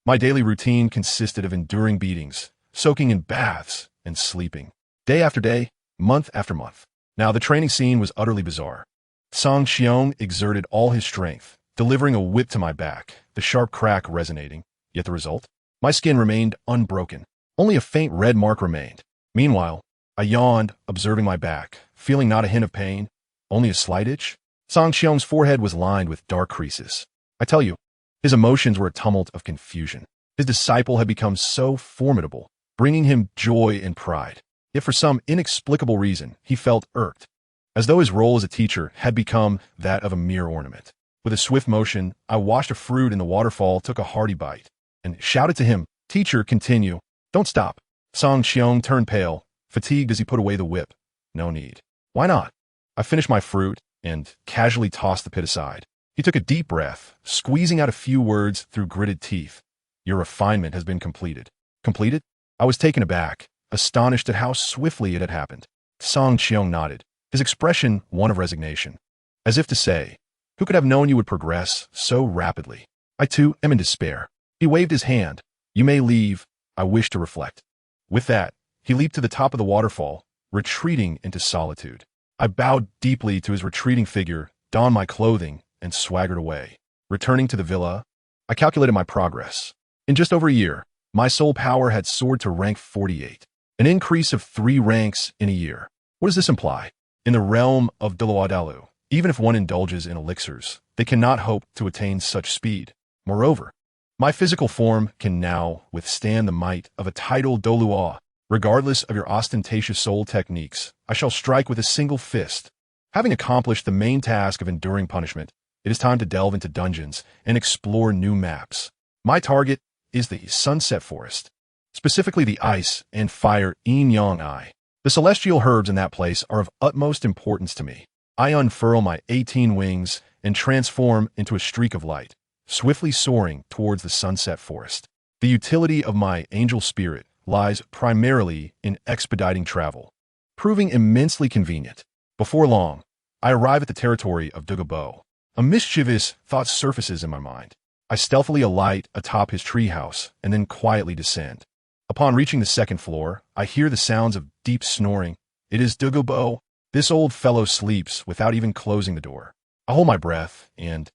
my daily routine consisted of enduring beatings, soaking in baths, and sleeping. Day after day, month after month. Now the training scene was utterly bizarre. Song Xiong exerted all his strength, delivering a whip to my back, the sharp crack resonating. Yet the result? My skin remained unbroken. Only a faint red mark remained. Meanwhile, I yawned, observing my back, feeling not a hint of pain, only a slight itch. Song Xiong's forehead was lined with dark creases. I tell you, his emotions were a tumult of confusion. His disciple had become so formidable, bringing him joy and pride. Yet for some inexplicable reason, he felt irked, as though his role as a teacher had become that of a mere ornament. With a swift motion, I washed a fruit in the waterfall, took a hearty bite, and shouted to him, Teacher, continue. Don't stop. Song Xiong turned pale, fatigued as he put away the whip. No need. Why not? I finished my fruit and casually tossed the pit aside. He took a deep breath, squeezing out a few words through gritted teeth. Your refinement has been completed. Completed? I was taken aback, astonished at how swiftly it had happened. Song Xiong nodded, his expression one of resignation, as if to say, who could have known you would progress so rapidly? I too am in despair. He waved his hand. You may leave. I wish to reflect. With that, he leaped to the top of the waterfall, retreating into solitude. I bowed deeply to his retreating figure, donned my clothing, and swaggered away. Returning to the villa, I calculated my progress. In just over a year, my soul power had soared to rank 48, an increase of 3 ranks in a year. What does this imply? In the realm of Dalu, even if one indulges in elixirs, they cannot hope to attain such speed. Moreover, my physical form can now withstand the might of a tidal Douluo. Regardless of your ostentatious soul techniques, I shall strike with a single fist. Having accomplished the main task of enduring punishment, it is time to delve into dungeons and explore new maps. My target is the Sunset Forest, specifically the Ice and Fire Yin-Yang Eye. The celestial herbs in that place are of utmost importance to me. I unfurl my 18 wings and transform into a streak of light, swiftly soaring towards the Sunset Forest. The utility of my angel spirit lies primarily in expediting travel, proving immensely convenient. Before long, I arrive at the territory of Duguo. A mischievous thought surfaces in my mind. I stealthily alight atop his treehouse and then quietly descend. Upon reaching the second floor, I hear the sounds of deep snoring. It is Duguo. This old fellow sleeps without even closing the door. I hold my breath and,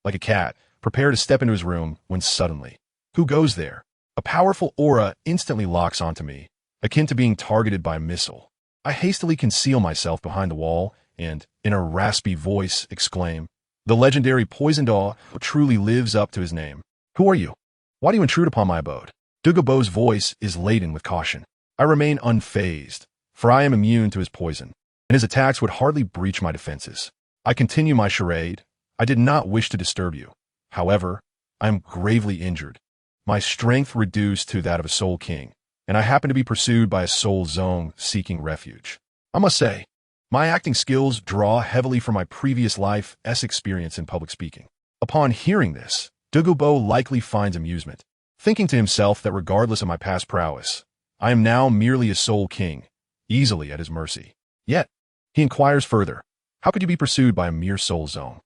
like a cat, prepare to step into his room when suddenly, who goes there? A powerful aura instantly locks onto me, akin to being targeted by a missile. I hastily conceal myself behind the wall and, in a raspy voice, exclaim, the legendary poisoned awe truly lives up to his name. Who are you? Why do you intrude upon my abode? Duguo's voice is laden with caution. I remain unfazed, for I am immune to his poison, and his attacks would hardly breach my defenses. I continue my charade. I did not wish to disturb you. However, I am gravely injured. My strength reduced to that of a soul king, and I happen to be pursued by a soul zone seeking refuge. I must say, my acting skills draw heavily from my previous life's experience in public speaking. Upon hearing this, Duguo likely finds amusement, thinking to himself that regardless of my past prowess, I am now merely a soul king, easily at his mercy. Yet, he inquires further, how could you be pursued by a mere soul zone?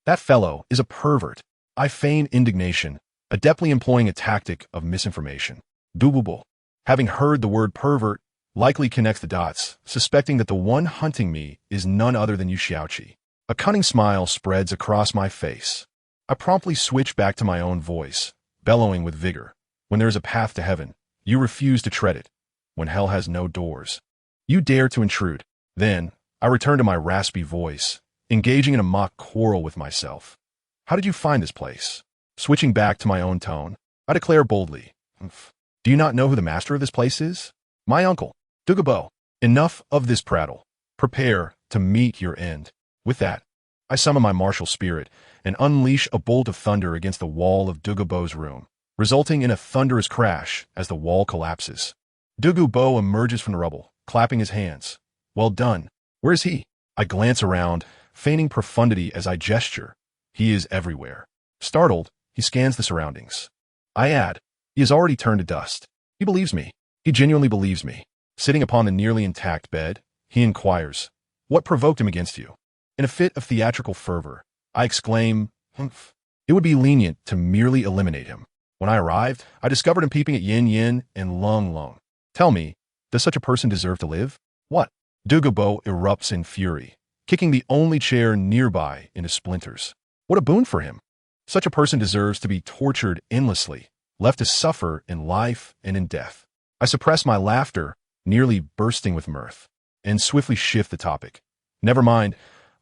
That fellow is a pervert. I feign indignation, adeptly employing a tactic of misinformation. Dual, having heard the word pervert, likely connects the dots, suspecting that the one hunting me is none other than Yu Xiaoqi. A cunning smile spreads across my face. I promptly switch back to my own voice, bellowing with vigor. When there is a path to heaven, you refuse to tread it. When hell has no doors, you dare to intrude. Then, I return to my raspy voice, engaging in a mock quarrel with myself. How did you find this place? Switching back to my own tone, I declare boldly, "Umph. Do you not know who the master of this place is? My uncle, Dugubo. Enough of this prattle. Prepare to meet your end." With that, I summon my martial spirit and unleash a bolt of thunder against the wall of Dugubo's room, resulting in a thunderous crash as the wall collapses. Dugubo emerges from the rubble, clapping his hands. "Well done. Where is he?" I glance around, feigning profundity as I gesture. He is everywhere. Startled, he scans the surroundings. I add, "He has already turned to dust." He believes me. He genuinely believes me. Sitting upon the nearly intact bed, he inquires, "What provoked him against you?" In a fit of theatrical fervor, I exclaim, "Humph." It would be lenient to merely eliminate him. When I arrived, I discovered him peeping at Yin Yin and Lung Lung. Tell me, does such a person deserve to live? What? Dugubo erupts in fury, kicking the only chair nearby into splinters. What a boon for him. Such a person deserves to be tortured endlessly, left to suffer in life and in death. I suppress my laughter, nearly bursting with mirth, and swiftly shift the topic. Never mind,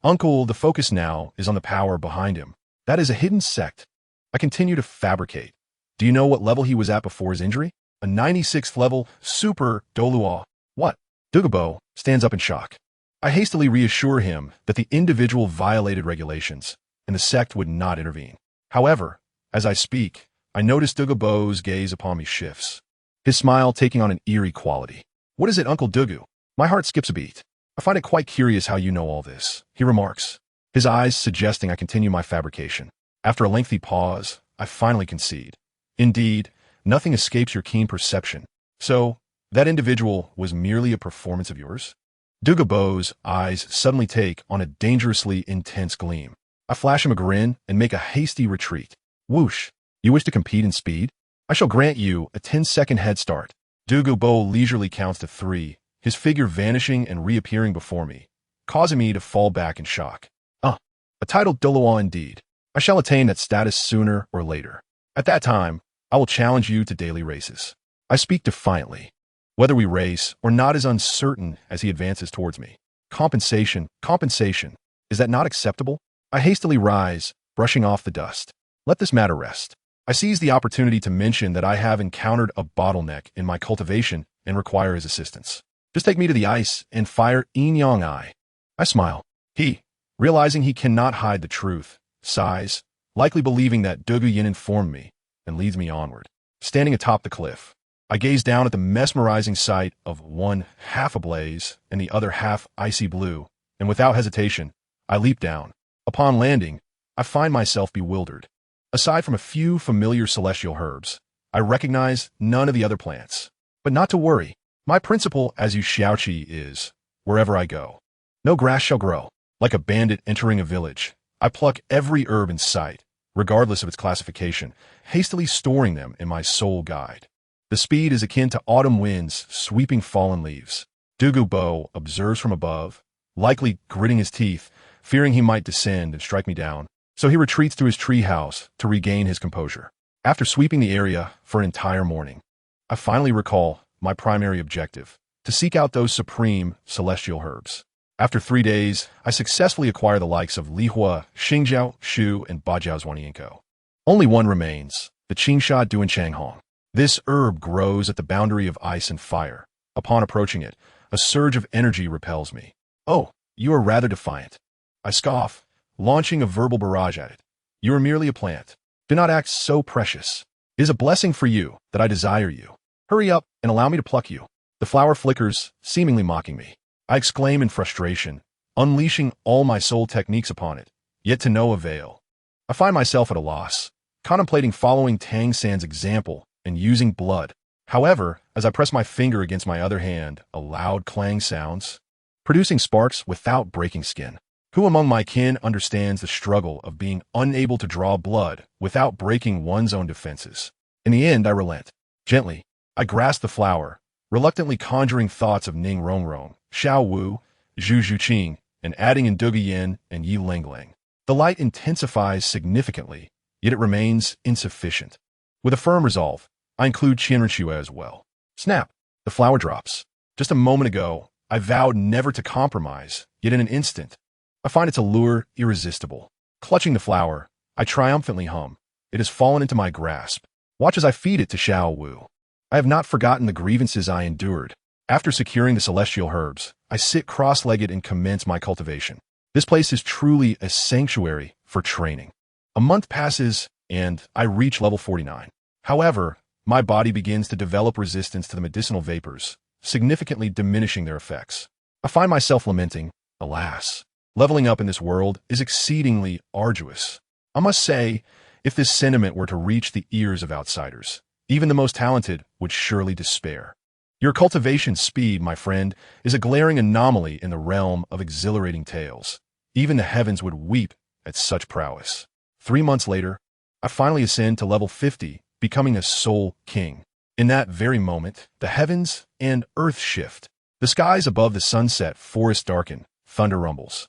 Uncle, the focus now is on the power behind him. That is a hidden sect. I continue to fabricate. Do you know what level he was at before his injury? A 96th level super Douluo. What? Dugubo stands up in shock. I hastily reassure him that the individual violated regulations, and the sect would not intervene. However, as I speak, I notice Dugubo's gaze upon me shifts, his smile taking on an eerie quality. "What is it, Uncle Dugu?" My heart skips a beat. "I find it quite curious how you know all this," he remarks, his eyes suggesting I continue my fabrication. After a lengthy pause, I finally concede. "Indeed, nothing escapes your keen perception. So, that individual was merely a performance of yours?" Dugubo's eyes suddenly take on a dangerously intense gleam. I flash him a grin and make a hasty retreat. Whoosh! You wish to compete in speed? I shall grant you a 10-second head start. Dugubo leisurely counts to 3, his figure vanishing and reappearing before me, causing me to fall back in shock. A titled Douluo indeed. I shall attain that status sooner or later. At that time, I will challenge you to daily races. I speak defiantly. Whether we race or not is uncertain as he advances towards me. Compensation. Is that not acceptable? I hastily rise, brushing off the dust. Let this matter rest. I seize the opportunity to mention that I have encountered a bottleneck in my cultivation and require his assistance. Just take me to the ice and fire Yin Yang Eye. I smile. He, realizing he cannot hide the truth, sighs, likely believing that Dugu Yin informed me, and leads me onward. Standing atop the cliff, I gaze down at the mesmerizing sight of one half ablaze and the other half icy blue, and without hesitation, I leap down. Upon landing, I find myself bewildered. Aside from a few familiar celestial herbs, I recognize none of the other plants. But not to worry. My principle as Xiaoqi is, wherever I go, no grass shall grow. Like a bandit entering a village, I pluck every herb in sight, regardless of its classification, hastily storing them in my soul guide. The speed is akin to autumn winds sweeping fallen leaves. Dugubo observes from above, likely gritting his teeth, fearing he might descend and strike me down, so he retreats to his treehouse to regain his composure. After sweeping the area for an entire morning, I finally recall my primary objective, to seek out those supreme celestial herbs. After 3 days, I successfully acquire the likes of Lihua, Xingjiao, Shu, and Bajiao Zhuanianko. Only one remains, the Qingsha Duanchanghong. This herb grows at the boundary of ice and fire. Upon approaching it, a surge of energy repels me. "Oh, you are rather defiant." I scoff, launching a verbal barrage at it. "You are merely a plant. Do not act so precious. It is a blessing for you that I desire you. Hurry up and allow me to pluck you." The flower flickers, seemingly mocking me. I exclaim in frustration, unleashing all my soul techniques upon it, yet to no avail. I find myself at a loss, contemplating following Tang San's example and using blood. However, as I press my finger against my other hand, a loud clang sounds, producing sparks without breaking skin. Who among my kin understands the struggle of being unable to draw blood without breaking one's own defenses? In the end, I relent. Gently, I grasp the flower, reluctantly conjuring thoughts of Ning Rongrong, Xiao Wu, Zhu Zhuqing, and adding in Dugu Yin and Yi Lingling. The light intensifies significantly, yet it remains insufficient. With a firm resolve, I include Qianrenxue as well. Snap! The flower drops. Just a moment ago, I vowed never to compromise, yet in an instant, I find its allure irresistible. Clutching the flower, I triumphantly hum, It has fallen into my grasp. Watch as I feed it to Xiao Wu. I have not forgotten the grievances I endured. After securing the celestial herbs, I sit cross-legged and commence my cultivation. This place is truly a sanctuary for training. A month passes, and I reach level 49. However, my body begins to develop resistance to the medicinal vapors, significantly diminishing their effects. I find myself lamenting, alas, leveling up in this world is exceedingly arduous. I must say, if this sentiment were to reach the ears of outsiders, even the most talented would surely despair. Your cultivation speed, my friend, is a glaring anomaly in the realm of exhilarating tales. Even the heavens would weep at such prowess. 3 months later, I finally ascend to level 50, becoming a soul king. In that very moment, the heavens and earth shift. The skies above the sunset forest darken, thunder rumbles,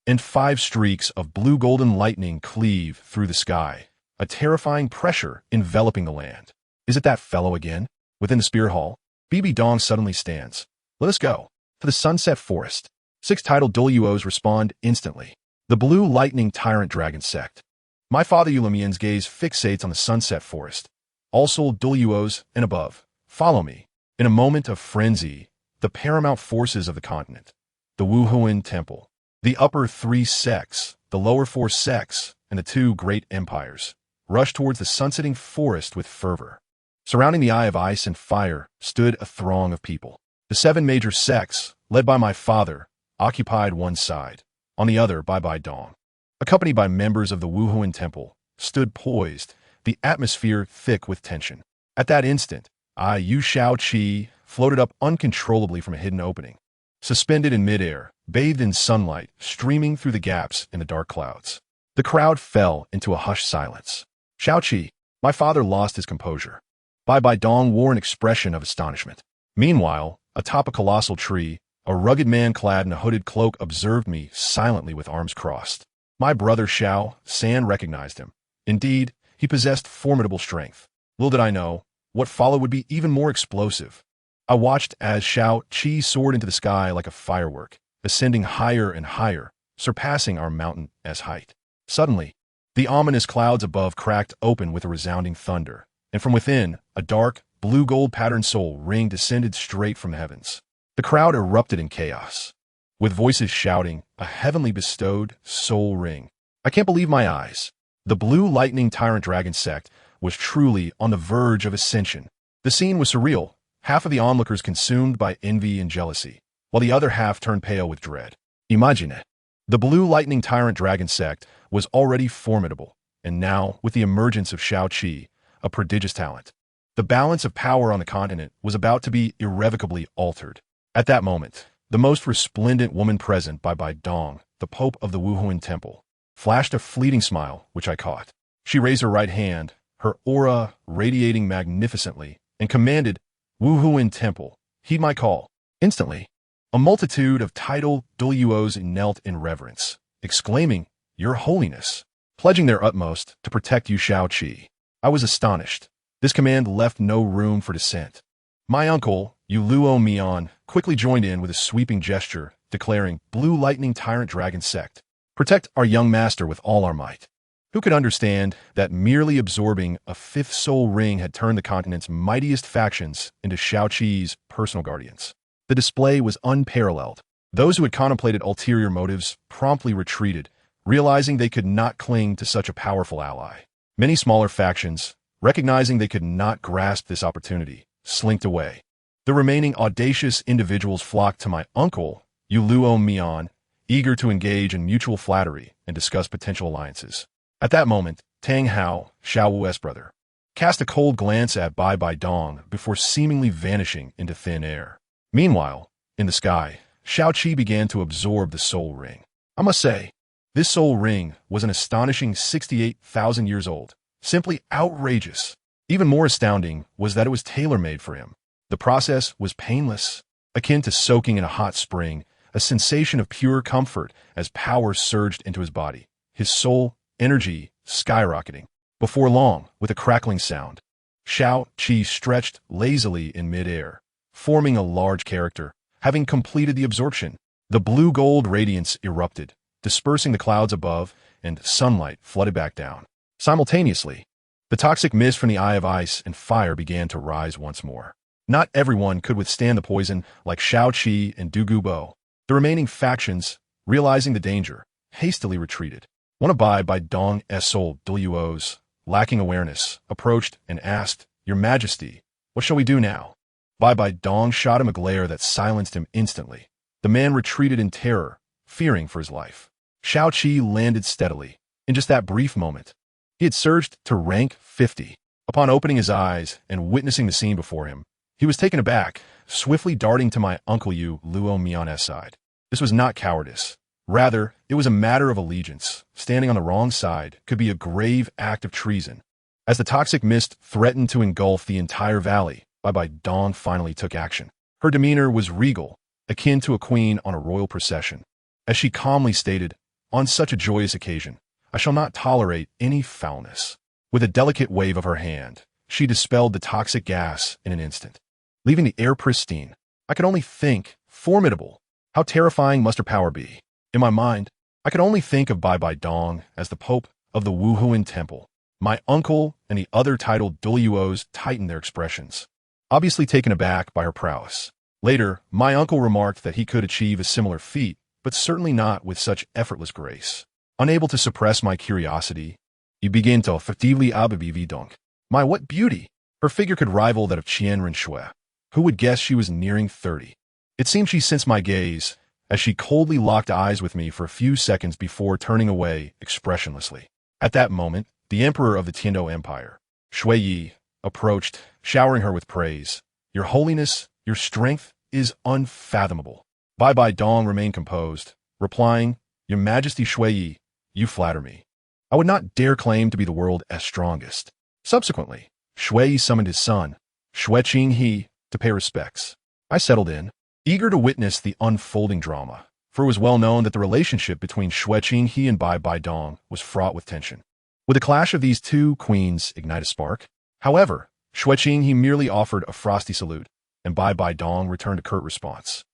and 5 streaks of blue-golden lightning cleave through the sky, a terrifying pressure enveloping the land. Is it that fellow again? Within the spirit hall, BB Dong suddenly stands. Let us go. To the sunset forest. 6 titled Douluos respond instantly. The blue lightning tyrant dragon sect. My father Yulamian's gaze fixates on the sunset forest. All soul Douluos and above, follow me. In a moment of frenzy, the paramount forces of the continent, the Wuhuan Temple, the upper 3 sects, the lower 4 sects, and the 2 great empires, rush towards the sunsetting forest with fervor. Surrounding the Eye of Ice and Fire stood a throng of people. The 7 major sects, led by my father, occupied one side, on the other Bai Dong. Accompanied by members of the Wuhuan Temple, stood poised, the atmosphere thick with tension. At that instant, Yu Shaoqi floated up uncontrollably from a hidden opening. Suspended in midair, bathed in sunlight, streaming through the gaps in the dark clouds. The crowd fell into a hushed silence. Shaoqi, my father lost his composure. Bai Dong wore an expression of astonishment. Meanwhile, atop a colossal tree, a rugged man clad in a hooded cloak observed me silently with arms crossed. My brother Xiao San recognized him. Indeed, he possessed formidable strength. Little did I know, what followed would be even more explosive. I watched as Xiao Qi soared into the sky like a firework, ascending higher and higher, surpassing our mountain as height. Suddenly, the ominous clouds above cracked open with a resounding thunder, and from within, a dark, blue-gold patterned soul ring descended straight from the heavens. The crowd erupted in chaos, with voices shouting, a heavenly bestowed soul ring. I can't believe my eyes. The blue lightning tyrant dragon sect was truly on the verge of ascension. The scene was surreal, half of the onlookers consumed by envy and jealousy, while the other half turned pale with dread. Imagine it. The blue lightning tyrant dragon sect was already formidable, and now, with the emergence of Shaoqi, a prodigious talent, the balance of power on the continent was about to be irrevocably altered. At that moment, the most resplendent woman present Bai Dong, the Pope of the Wuhuan Temple, flashed a fleeting smile, which I caught. She raised her right hand, her aura radiating magnificently, and commanded, Wuhuan Temple, heed my call. Instantly, a multitude of titled Douluos knelt in reverence, exclaiming, Your Holiness, pledging their utmost to protect Yu Shaoqi. I was astonished. This command left no room for dissent. My uncle, Dual Mian, quickly joined in with a sweeping gesture, declaring, Blue Lightning Tyrant Dragon Sect, protect our young master with all our might. Who could understand that merely absorbing a 5th soul ring had turned the continent's mightiest factions into Shaoqi's personal guardians? The display was unparalleled. Those who had contemplated ulterior motives promptly retreated, realizing they could not cling to such a powerful ally. Many smaller factions, recognizing they could not grasp this opportunity, slinked away. The remaining audacious individuals flocked to my uncle, Dual Mian, eager to engage in mutual flattery and discuss potential alliances. At that moment, Tang Hao, Xiao Wu's brother, cast a cold glance at Bai Dong before seemingly vanishing into thin air. Meanwhile, in the sky, Shaoqi began to absorb the soul ring. I must say, this soul ring was an astonishing 68,000 years old, simply outrageous. Even more astounding was that it was tailor-made for him. The process was painless, akin to soaking in a hot spring, a sensation of pure comfort as power surged into his body, his soul, energy, skyrocketing. Before long, with a crackling sound, Shaoqi stretched lazily in midair, forming a large character. Having completed the absorption, the blue-gold radiance erupted, dispersing the clouds above, and sunlight flooded back down. Simultaneously, The toxic mist from the eye of ice and fire began to rise once more. Not everyone could withstand the poison like Shao-Chi and Dugubo. The remaining factions, realizing the danger, hastily retreated. One abide by Dong Sol Duluo's, lacking awareness, approached and asked, "Your Majesty, what shall we do now?" Bai Dong shot him a glare that silenced him instantly. The man retreated in terror, fearing for his life. Shao-Chi landed steadily. In just that brief moment, he had surged to rank 50. Upon opening his eyes and witnessing the scene before him, he was taken aback, swiftly darting to my uncle Yu Luo Mian's side. This was not cowardice. Rather, it was a matter of allegiance. Standing on the wrong side could be a grave act of treason. As the toxic mist threatened to engulf the entire valley, Bai Dong finally took action. Her demeanor was regal, akin to a queen on a royal procession. As she calmly stated, "On such a joyous occasion, I shall not tolerate any foulness." With a delicate wave of her hand, she dispelled the toxic gas in an instant, leaving the air pristine. I could only think, formidable. How terrifying must her power be? In my mind, I could only think of Bai Dong as the Pope of the Wuhuan Temple. My uncle and the other titled Douluos tightened their expressions, obviously taken aback by her prowess. Later, my uncle remarked that he could achieve a similar feat, but certainly not with such effortless grace. Unable to suppress my curiosity, you begin to effectively ababivi donc. My, what beauty! Her figure could rival that of Qian Renshui. Who would guess she was nearing 30? It seemed she sensed my gaze, as she coldly locked eyes with me for a few seconds before turning away expressionlessly. At that moment, the emperor of the Tiando Empire, Shui Yi, approached, showering her with praise. "Your holiness, your strength is unfathomable." Bai Dong remained composed, replying, "Your Majesty Shui Yi, you flatter me. I would not dare claim to be the world's strongest." Subsequently, Shui Yi summoned his son, Shui Qinghe, to pay respects. I settled in, eager to witness the unfolding drama, for it was well known that the relationship between Shui Qinghe and Bai Dong was fraught with tension. Would the clash of these two queens ignite a spark? However, Shui Qinghe merely offered a frosty salute, and Bai Dong returned a curt response.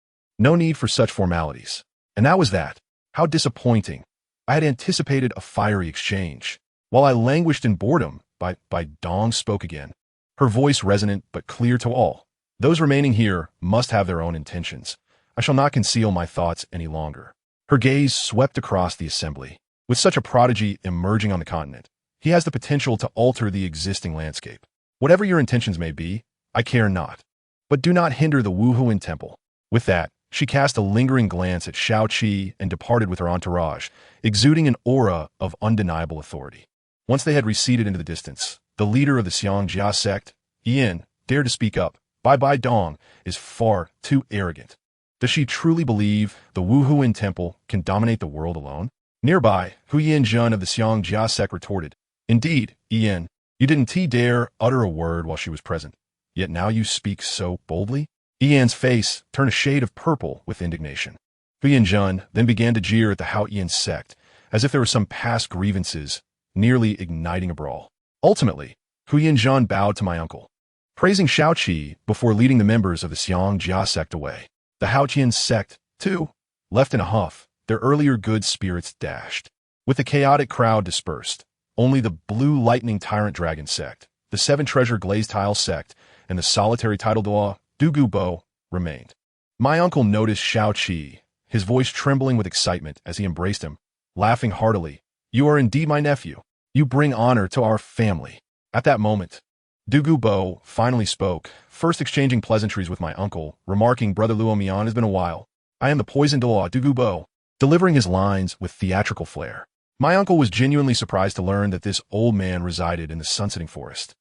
No need for such formalities. And that was that. How disappointing. I had anticipated a fiery exchange. While I languished in boredom, Bai Dong spoke again, her voice resonant but clear to all. "Those remaining here must have their own intentions. I shall not conceal my thoughts any longer." Her gaze swept across the assembly. With such a prodigy emerging on the continent, he has the potential to alter the existing landscape. Whatever your intentions may be, I care not. But do not hinder the Wuhuan Temple. With that, she cast a lingering glance at Shao-Chi and departed with her entourage, exuding an aura of undeniable authority. Once they had receded into the distance, the leader of the Xiangjia sect, Yin, dared to speak up. Bai Dong is far too arrogant. Does she truly believe the Wuhuan Temple can dominate the world alone? Nearby, Hu Yin-jun of the Xiangjia sect retorted, "Indeed, Yin, you didn't dare utter a word while she was present, yet now you speak so boldly?" Yan's face turned a shade of purple with indignation. Hu Yin-jun then began to jeer at the Hao Yin sect, as if there were some past grievances, nearly igniting a brawl. Ultimately, Hu Yin-jun bowed to my uncle, praising Shao-Chi before leading the members of the Xiangjia sect away. The Hao Yin sect, too, left in a huff, their earlier good spirits dashed. With the chaotic crowd dispersed, only the Blue Lightning Tyrant Dragon sect, the Seven Treasure Glazed Tile sect, and the solitary title Dugubo remained. My uncle noticed Shao-Chi, his voice trembling with excitement as he embraced him, laughing heartily. "You are indeed my nephew. You bring honor to our family." At that moment, Dugubo finally spoke, first exchanging pleasantries with my uncle, remarking, "Brother Luo Mian, has been a while. I am the poisoned Dugubo," delivering his lines with theatrical flair. My uncle was genuinely surprised to learn that this old man resided in the sunsetting forest.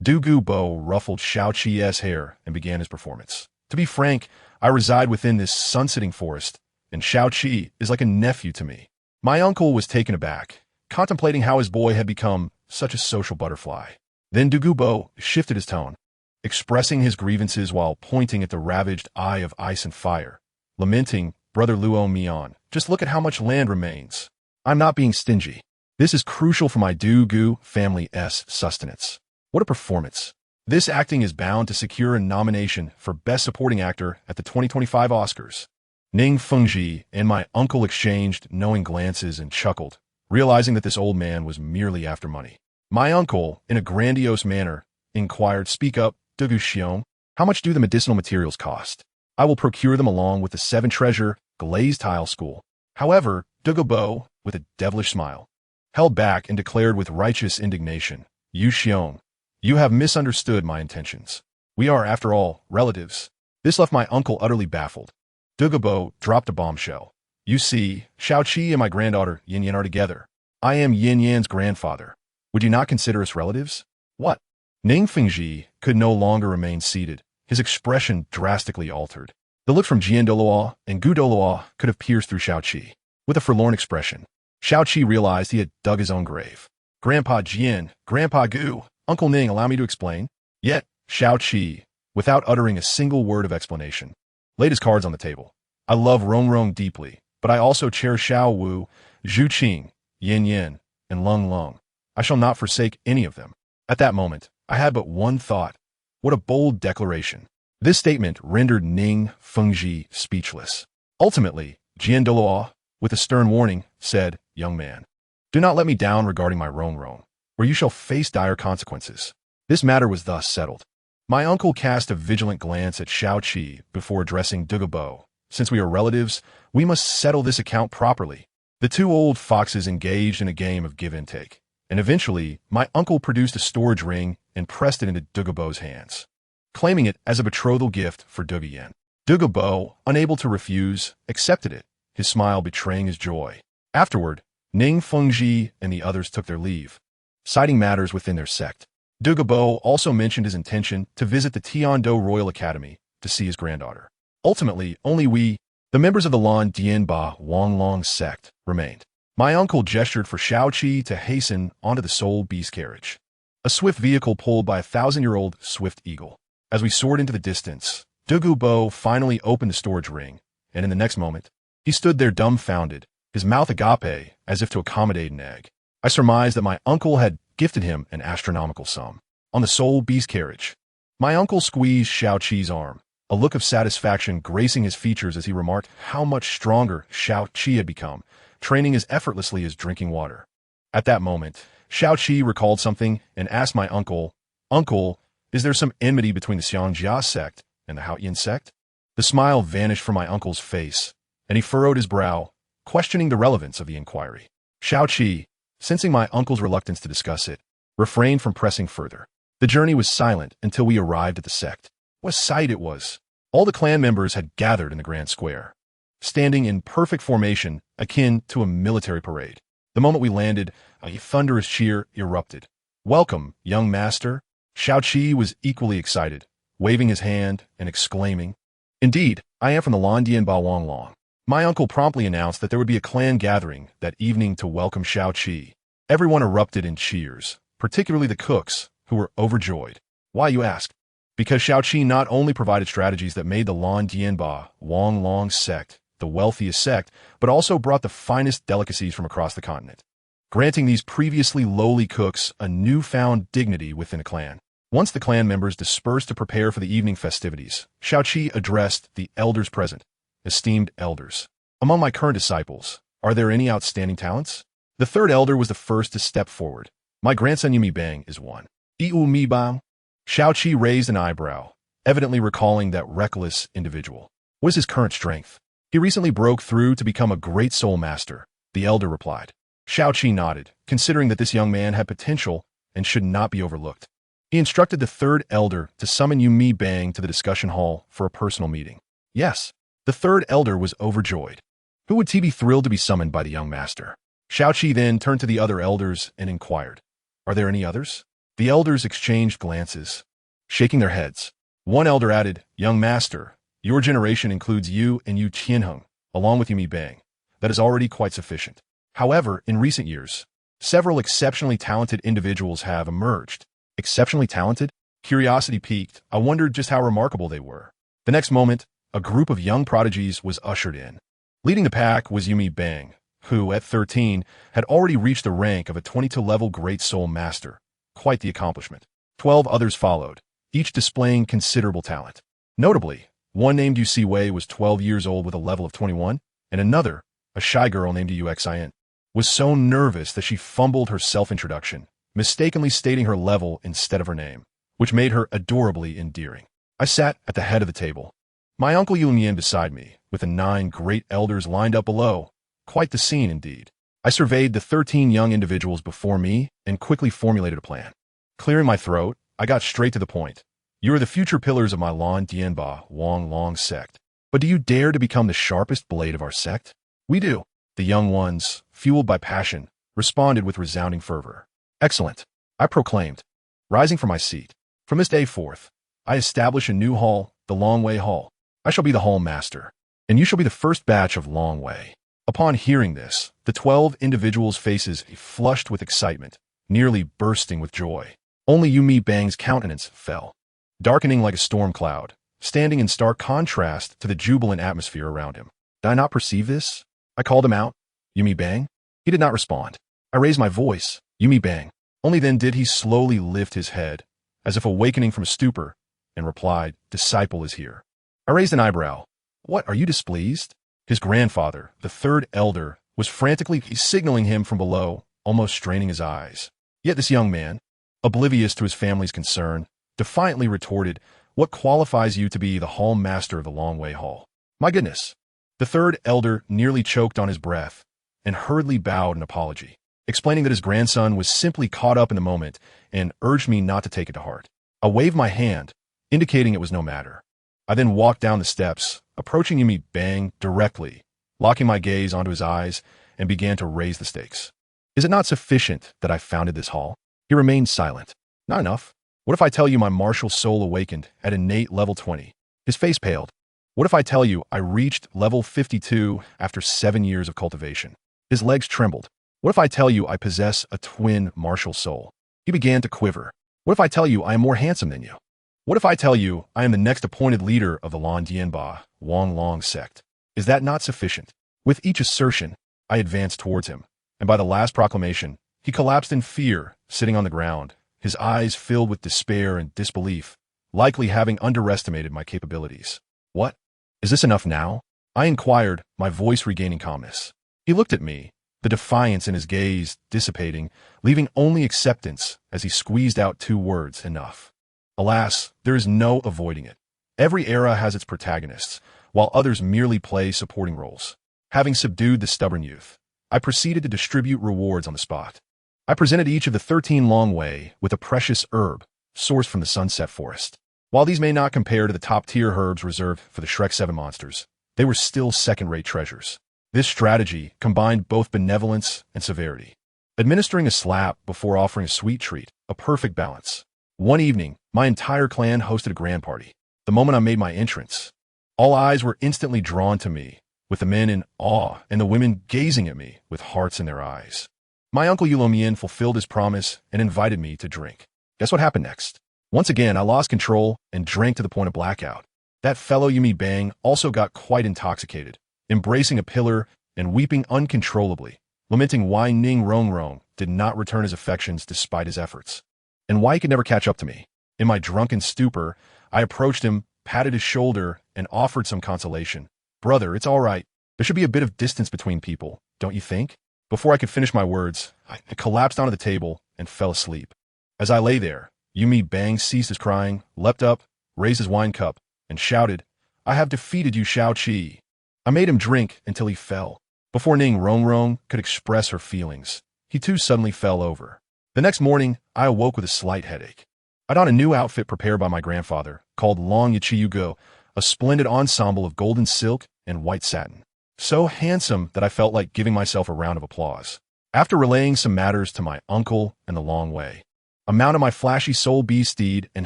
Dugubo ruffled Shao-Chi's hair and began his performance. "To be frank, I reside within this sunsetting forest, and Shao-Chi is like a nephew to me." My uncle was taken aback, contemplating how his boy had become such a social butterfly. Then Dugubo shifted his tone, expressing his grievances while pointing at the ravaged eye of ice and fire, lamenting, "Brother Luo Mian, just look at how much land remains. I'm not being stingy. This is crucial for my Dugu family's sustenance." What a performance. This acting is bound to secure a nomination for Best Supporting Actor at the 2025 Oscars. Ning Fengji and my uncle exchanged knowing glances and chuckled, realizing that this old man was merely after money. My uncle, in a grandiose manner, inquired, "Speak up, Dugu Xiong. How much do the medicinal materials cost? I will procure them along with the 7 treasure glazed tile school." However, Dugubo, with a devilish smile, held back and declared with righteous indignation, "Yu Xiong, you have misunderstood my intentions. We are, after all, relatives." This left my uncle utterly baffled. Dugubo dropped a bombshell. "You see, Xiaoqi and my granddaughter Yin Yan are together. I am Yin Yan's grandfather. Would you not consider us relatives?" "What?" Ning Fengji could no longer remain seated. His expression drastically altered. The look from Jian Douluo and Gu Douluo could have pierced through Xiaoqi. With a forlorn expression, Xiaoqi realized he had dug his own grave. "Grandpa Jian, Grandpa Gu, Uncle Ning, allow me to explain." Yet, Xiaoqi, without uttering a single word of explanation, laid his cards on the table. "I love Rong Rong deeply, but I also cherish Xiao Wu, Zhu Qing, Yin Yin, and Lung Lung. I shall not forsake any of them." At that moment, I had but one thought. What a bold declaration. This statement rendered Ning Fengji speechless. Ultimately, Jian Douluo, with a stern warning, said, "Young man, do not let me down regarding my Rong Rong, or you shall face dire consequences." This matter was thus settled. My uncle cast a vigilant glance at Xiaoqi before addressing Dugubo. "Since we are relatives, we must settle this account properly." The two old foxes engaged in a game of give and take, and eventually my uncle produced a storage ring and pressed it into Dugubo's hands, claiming it as a betrothal gift for Duguyan. Dugubo, unable to refuse, accepted it, his smile betraying his joy. Afterward, Ning Fengji and the others took their leave, citing matters within their sect. Dugubo also mentioned his intention to visit the Tiando Royal Academy to see his granddaughter. Ultimately, only we, the members of the Lan Dianba Wanglong sect, remained. My uncle gestured for Xiaoqi to hasten onto the soul beast carriage, a swift vehicle pulled by a 1,000-year-old swift eagle. As we soared into the distance, Dugubo finally opened the storage ring, and in the next moment, he stood there dumbfounded, his mouth agape as if to accommodate an egg. I surmised that my uncle had gifted him an astronomical sum. On the soul beast carriage, my uncle squeezed Xiaoqi's arm, a look of satisfaction gracing his features as he remarked how much stronger Xiaoqi had become, training as effortlessly as drinking water. At that moment, Xiaoqi recalled something and asked my uncle, "Uncle, is there some enmity between the Xiangjia sect and the Haoyin sect?" The smile vanished from my uncle's face, and he furrowed his brow, questioning the relevance of the inquiry. Xiaoqi, sensing my uncle's reluctance to discuss it, refrained from pressing further. The journey was silent until we arrived at the sect. What a sight it was! All the clan members had gathered in the grand square, standing in perfect formation akin to a military parade. The moment we landed, a thunderous cheer erupted. "Welcome, young master." Xiaoqi was equally excited, waving his hand and exclaiming, "Indeed, I am from the Landian Bawonglong." My uncle promptly announced that there would be a clan gathering that evening to welcome Xiaoqi. Everyone erupted in cheers, particularly the cooks, who were overjoyed. Why, you ask? Because Xiaoqi not only provided strategies that made the Lan Dianba Wanglong sect the wealthiest sect, but also brought the finest delicacies from across the continent, granting these previously lowly cooks a newfound dignity within a clan. Once the clan members dispersed to prepare for the evening festivities, Xiaoqi addressed the elders present. "Esteemed elders, among my current disciples, are there any outstanding talents?" The third elder was the first to step forward. "My grandson Yumi Bang is one." "Iu Mi Bang?" Xiaoqi raised an eyebrow, evidently recalling that reckless individual. "What is his current strength?" "He recently broke through to become a great soul master," the elder replied. Xiaoqi nodded, considering that this young man had potential and should not be overlooked. He instructed the third elder to summon Yumi Bang to the discussion hall for a personal meeting. Yes, the third elder was overjoyed. Who would he be thrilled to be summoned by the young master? Xiaoqi then turned to the other elders and inquired, "Are there any others?" The elders exchanged glances, shaking their heads. One elder added, "Young master, your generation includes you and Yu Qianheng, along with Yumi Bang. That is already quite sufficient. However, in recent years, several exceptionally talented individuals have emerged." Exceptionally talented? Curiosity piqued. I wondered just how remarkable they were. The next moment, a group of young prodigies was ushered in. Leading the pack was Yumi Bang, who, at 13, had already reached the rank of a 22-level Great Soul Master. Quite the accomplishment. 12 others followed, each displaying considerable talent. Notably, one named Yu Wei was 12 years old with a level of 21, and another, a shy girl named Uxin, was so nervous that she fumbled her self-introduction, mistakenly stating her level instead of her name, which made her adorably endearing. I sat at the head of the table, my uncle Yulian beside me, with the 9 great elders lined up below. Quite the scene indeed. I surveyed the 13 young individuals before me and quickly formulated a plan. Clearing my throat, I got straight to the point. You are the future pillars of my Lan Dianba Wang Long sect. But do you dare to become the sharpest blade of our sect? We do. The young ones, fueled by passion, responded with resounding fervor. Excellent, I proclaimed, rising from my seat. From this day forth, I establish a new hall, the Long Wei Hall. I shall be the hall master, and you shall be the first batch of Long Wei. Upon hearing this, the 12 individuals' faces flushed with excitement, nearly bursting with joy. Only Yumi Bang's countenance fell, darkening like a storm cloud, standing in stark contrast to the jubilant atmosphere around him. Did I not perceive this? I called him out. Yumi Bang? He did not respond. I raised my voice. Yumi Bang. Only then did he slowly lift his head, as if awakening from a stupor, and replied, Disciple is here. I raised an eyebrow. What, are you displeased? His grandfather, the 3rd elder, was frantically signaling him from below, almost straining his eyes. Yet this young man, oblivious to his family's concern, defiantly retorted, What qualifies you to be the hall master of the Long Wei Hall? My goodness. The 3rd elder nearly choked on his breath and hurriedly bowed in apology, explaining that his grandson was simply caught up in the moment and urged me not to take it to heart. I waved my hand, indicating it was no matter. I then walked down the steps, approaching Yumi Bang directly, locking my gaze onto his eyes, and began to raise the stakes. Is it not sufficient that I founded this hall? He remained silent. Not enough. What if I tell you my martial soul awakened at innate level 20? His face paled. What if I tell you I reached level 52 after 7 years of cultivation? His legs trembled. What if I tell you I possess a twin martial soul? He began to quiver. What if I tell you I am more handsome than you? What if I tell you I am the next appointed leader of the Lan Dianba Wang Long sect? Is that not sufficient? With each assertion, I advanced towards him, and by the last proclamation, he collapsed in fear, sitting on the ground, his eyes filled with despair and disbelief, likely having underestimated my capabilities. What? Is this enough now? I inquired, my voice regaining calmness. He looked at me, the defiance in his gaze dissipating, leaving only acceptance as he squeezed out 2 words, enough. Alas, there is no avoiding it. Every era has its protagonists, while others merely play supporting roles. Having subdued the stubborn youth, I proceeded to distribute rewards on the spot. I presented each of the 13 Long Wei with a precious herb, sourced from the Sunset Forest. While these may not compare to the top-tier herbs reserved for the Shrek 7 monsters, they were still second-rate treasures. This strategy combined both benevolence and severity, administering a slap before offering a sweet treat, a perfect balance. One evening, my entire clan hosted a grand party. The moment I made my entrance, all eyes were instantly drawn to me, with the men in awe and the women gazing at me with hearts in their eyes. My uncle Yulomian fulfilled his promise and invited me to drink. Guess what happened next? Once again, I lost control and drank to the point of blackout. That fellow Yumi Bang also got quite intoxicated, embracing a pillar and weeping uncontrollably, lamenting why Ning Rongrong did not return his affections despite his efforts, and why he could never catch up to me. In my drunken stupor, I approached him, patted his shoulder, and offered some consolation. Brother, it's all right. There should be a bit of distance between people, don't you think? Before I could finish my words, I collapsed onto the table and fell asleep. As I lay there, Yumi Bang ceased his crying, leapt up, raised his wine cup, and shouted, I have defeated you, Shao Qi. I made him drink until he fell. Before Ning Rongrong could express her feelings, he too suddenly fell over. The next morning, I awoke with a slight headache. I donned a new outfit prepared by my grandfather, called Long Yichiyugo, a splendid ensemble of golden silk and white satin. So handsome that I felt like giving myself a round of applause. After relaying some matters to my uncle and the Long Wei, I mounted my flashy soul bee steed and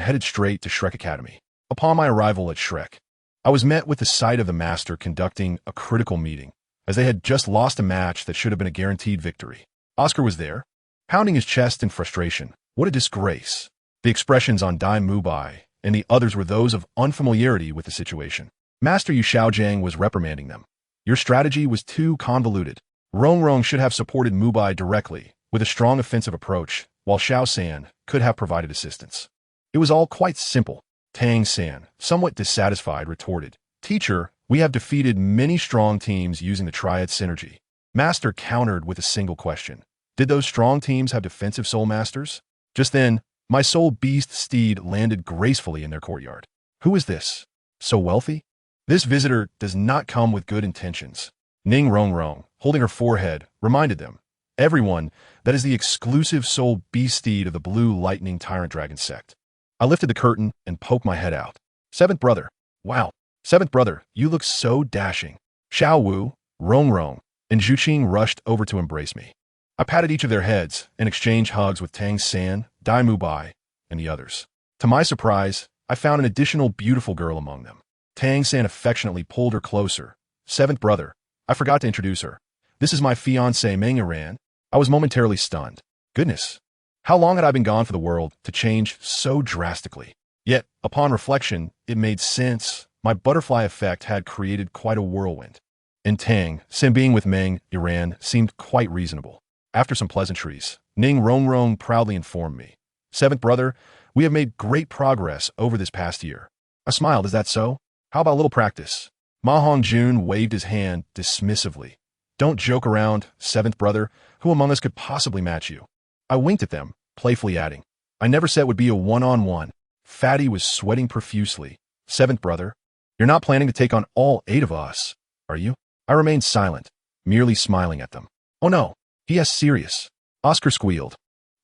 headed straight to Shrek Academy. Upon my arrival at Shrek, I was met with the sight of the master conducting a critical meeting, as they had just lost a match that should have been a guaranteed victory. Oscar was there, pounding his chest in frustration. What a disgrace. The expressions on Dai Mubai and the others were those of unfamiliarity with the situation. Master Yu Xiaojiang was reprimanding them. Your strategy was too convoluted. Rongrong should have supported Mubai directly, with a strong offensive approach, while Xiao San could have provided assistance. It was all quite simple. Tang San, somewhat dissatisfied, retorted, Teacher, we have defeated many strong teams using the Triad Synergy. Master countered with a single question. Did those strong teams have defensive soul masters? Just then, my soul beast steed landed gracefully in their courtyard. Who is this? So wealthy? This visitor does not come with good intentions. Ning Rongrong, holding her forehead, reminded them. Everyone, that is the exclusive soul beast steed of the Blue Lightning Tyrant Dragon sect. I lifted the curtain and poked my head out. Seventh brother. Wow. Seventh brother, you look so dashing. Xiao Wu, Rongrong, and Zhuqing rushed over to embrace me. I patted each of their heads and exchanged hugs with Tang San, Dai Mubai, and the others. To my surprise, I found an additional beautiful girl among them. Tang San affectionately pulled her closer. Seventh brother, I forgot to introduce her. This is my fiancée Meng Iran. I was momentarily stunned. Goodness, how long had I been gone for the world to change so drastically? Yet, upon reflection, it made sense. My butterfly effect had created quite a whirlwind. And Tang San being with Meng Iran seemed quite reasonable. After some pleasantries, Ning Rongrong proudly informed me. Seventh brother, we have made great progress over this past year. I smiled, is that so? How about a little practice? Ma Hongjun waved his hand dismissively. Don't joke around, seventh brother. Who among us could possibly match you? I winked at them, playfully adding. I never said it would be a one-on-one. Fatty was sweating profusely. Seventh brother, you're not planning to take on all 8 of us, are you? I remained silent, merely smiling at them. Oh no, he is serious. Oscar squealed.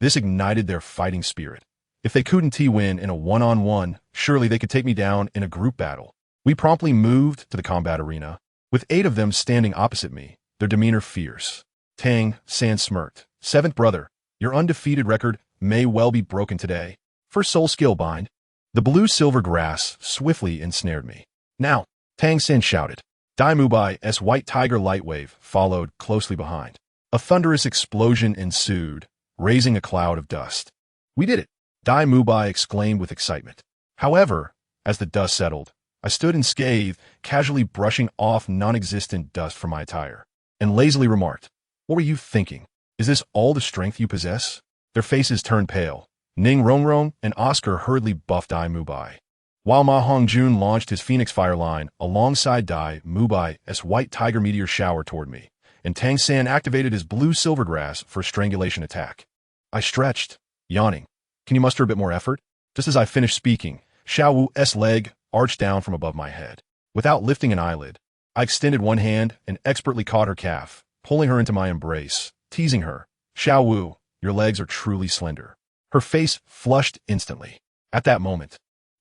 This ignited their fighting spirit. If they couldn't win in a one-on-one, surely they could take me down in a group battle. We promptly moved to the combat arena, with 8 of them standing opposite me, their demeanor fierce. Tang San smirked. Seventh brother, your undefeated record may well be broken today. First soul skill bind. The blue-silver grass swiftly ensnared me. Now, Tang San shouted. Dai Mubai's white tiger lightwave followed closely behind. A thunderous explosion ensued, raising a cloud of dust. We did it, Dai Mubai exclaimed with excitement. However, as the dust settled, I stood unscathed, casually brushing off non-existent dust from my attire, and lazily remarked, what were you thinking? Is this all the strength you possess? Their faces turned pale. Ning Rongrong and Oscar hurriedly buffed Dai Mubai, while Ma Hongjun launched his Phoenix Fire line alongside Dai Mubai's white tiger meteor shower toward me, and Tang San activated his blue silvergrass for a strangulation attack. I stretched, yawning. Can you muster a bit more effort? Just as I finished speaking, Xiao Wu's leg arched down from above my head. Without lifting an eyelid, I extended one hand and expertly caught her calf, pulling her into my embrace, teasing her. Xiao Wu, your legs are truly slender. Her face flushed instantly. At that moment,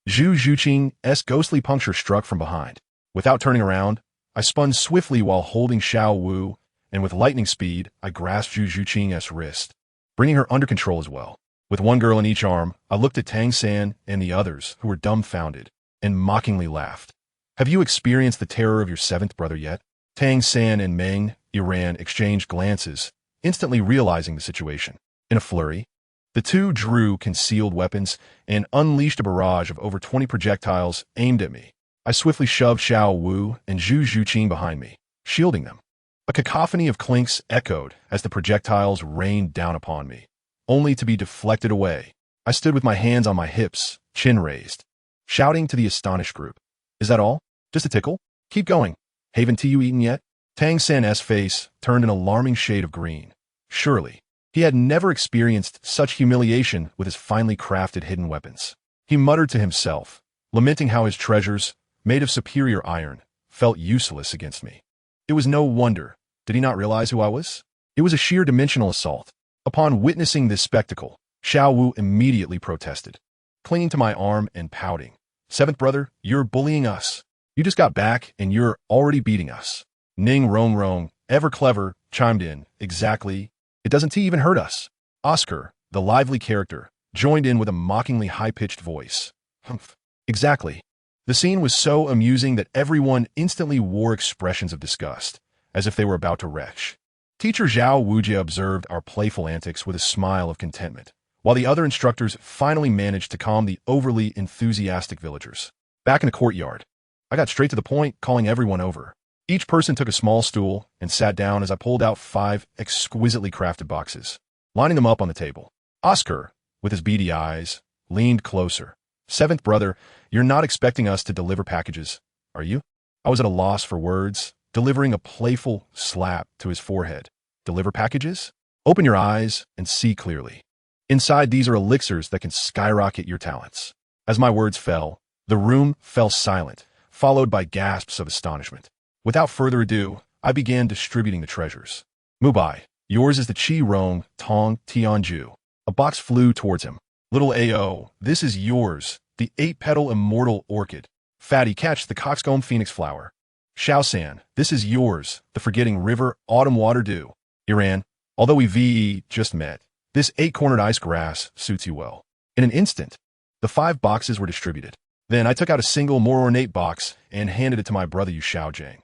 Zhu Zhuqing's ghostly puncture struck from behind. Without turning around, I spun swiftly while holding Xiao Wu, and with lightning speed, I grasped Zhu Zhuqing's wrist, bringing her under control as well. With one girl in each arm, I looked at Tang San and the others, who were dumbfounded, and mockingly laughed. Have you experienced the terror of your seventh brother yet? Tang San and Meng Iran exchanged glances, instantly realizing the situation. In a flurry, the two drew concealed weapons and unleashed a barrage of over 20 projectiles aimed at me. I swiftly shoved Xiao Wu and Zhu Zhuqing behind me, shielding them. A cacophony of clinks echoed as the projectiles rained down upon me, only to be deflected away. I stood with my hands on my hips, chin raised, shouting to the astonished group. Is that all? Just a tickle? Keep going. Haven't you eaten yet? Tang San's face turned an alarming shade of green. Surely, he had never experienced such humiliation with his finely crafted hidden weapons. He muttered to himself, lamenting how his treasures, made of superior iron, felt useless against me. It was no wonder. Did he not realize who I was? It was a sheer dimensional assault. Upon witnessing this spectacle, Xiao Wu immediately protested, clinging to my arm and pouting. Seventh brother, you're bullying us. You just got back and you're already beating us. Ning Rongrong, ever clever, chimed in. Exactly. It doesn't even hurt us. Oscar, the lively character, joined in with a mockingly high-pitched voice. Humph. Exactly. The scene was so amusing that everyone instantly wore expressions of disgust, as if they were about to retch. Teacher Zhao Wujia observed our playful antics with a smile of contentment, while the other instructors finally managed to calm the overly enthusiastic villagers. Back in the courtyard, I got straight to the point, calling everyone over. Each person took a small stool and sat down as I pulled out 5 exquisitely crafted boxes, lining them up on the table. Oscar, with his beady eyes, leaned closer. Seventh brother, you're not expecting us to deliver packages, are you? I was at a loss for words, delivering a playful slap to his forehead. Deliver packages? Open your eyes and see clearly. Inside, these are elixirs that can skyrocket your talents. As my words fell, the room fell silent, followed by gasps of astonishment. Without further ado, I began distributing the treasures. Mubai, yours is the Qi Rong Tong Tianju. A box flew towards him. Little Ao, this is yours, the 8-petal immortal orchid. Fatty, catch the coxcomb phoenix flower. Shaosan, this is yours, the forgetting river autumn water dew. Iran, although we just met, this 8-cornered ice grass suits you well. In an instant, the 5 boxes were distributed. Then I took out a single, more ornate box and handed it to my brother Yu Shaojiang.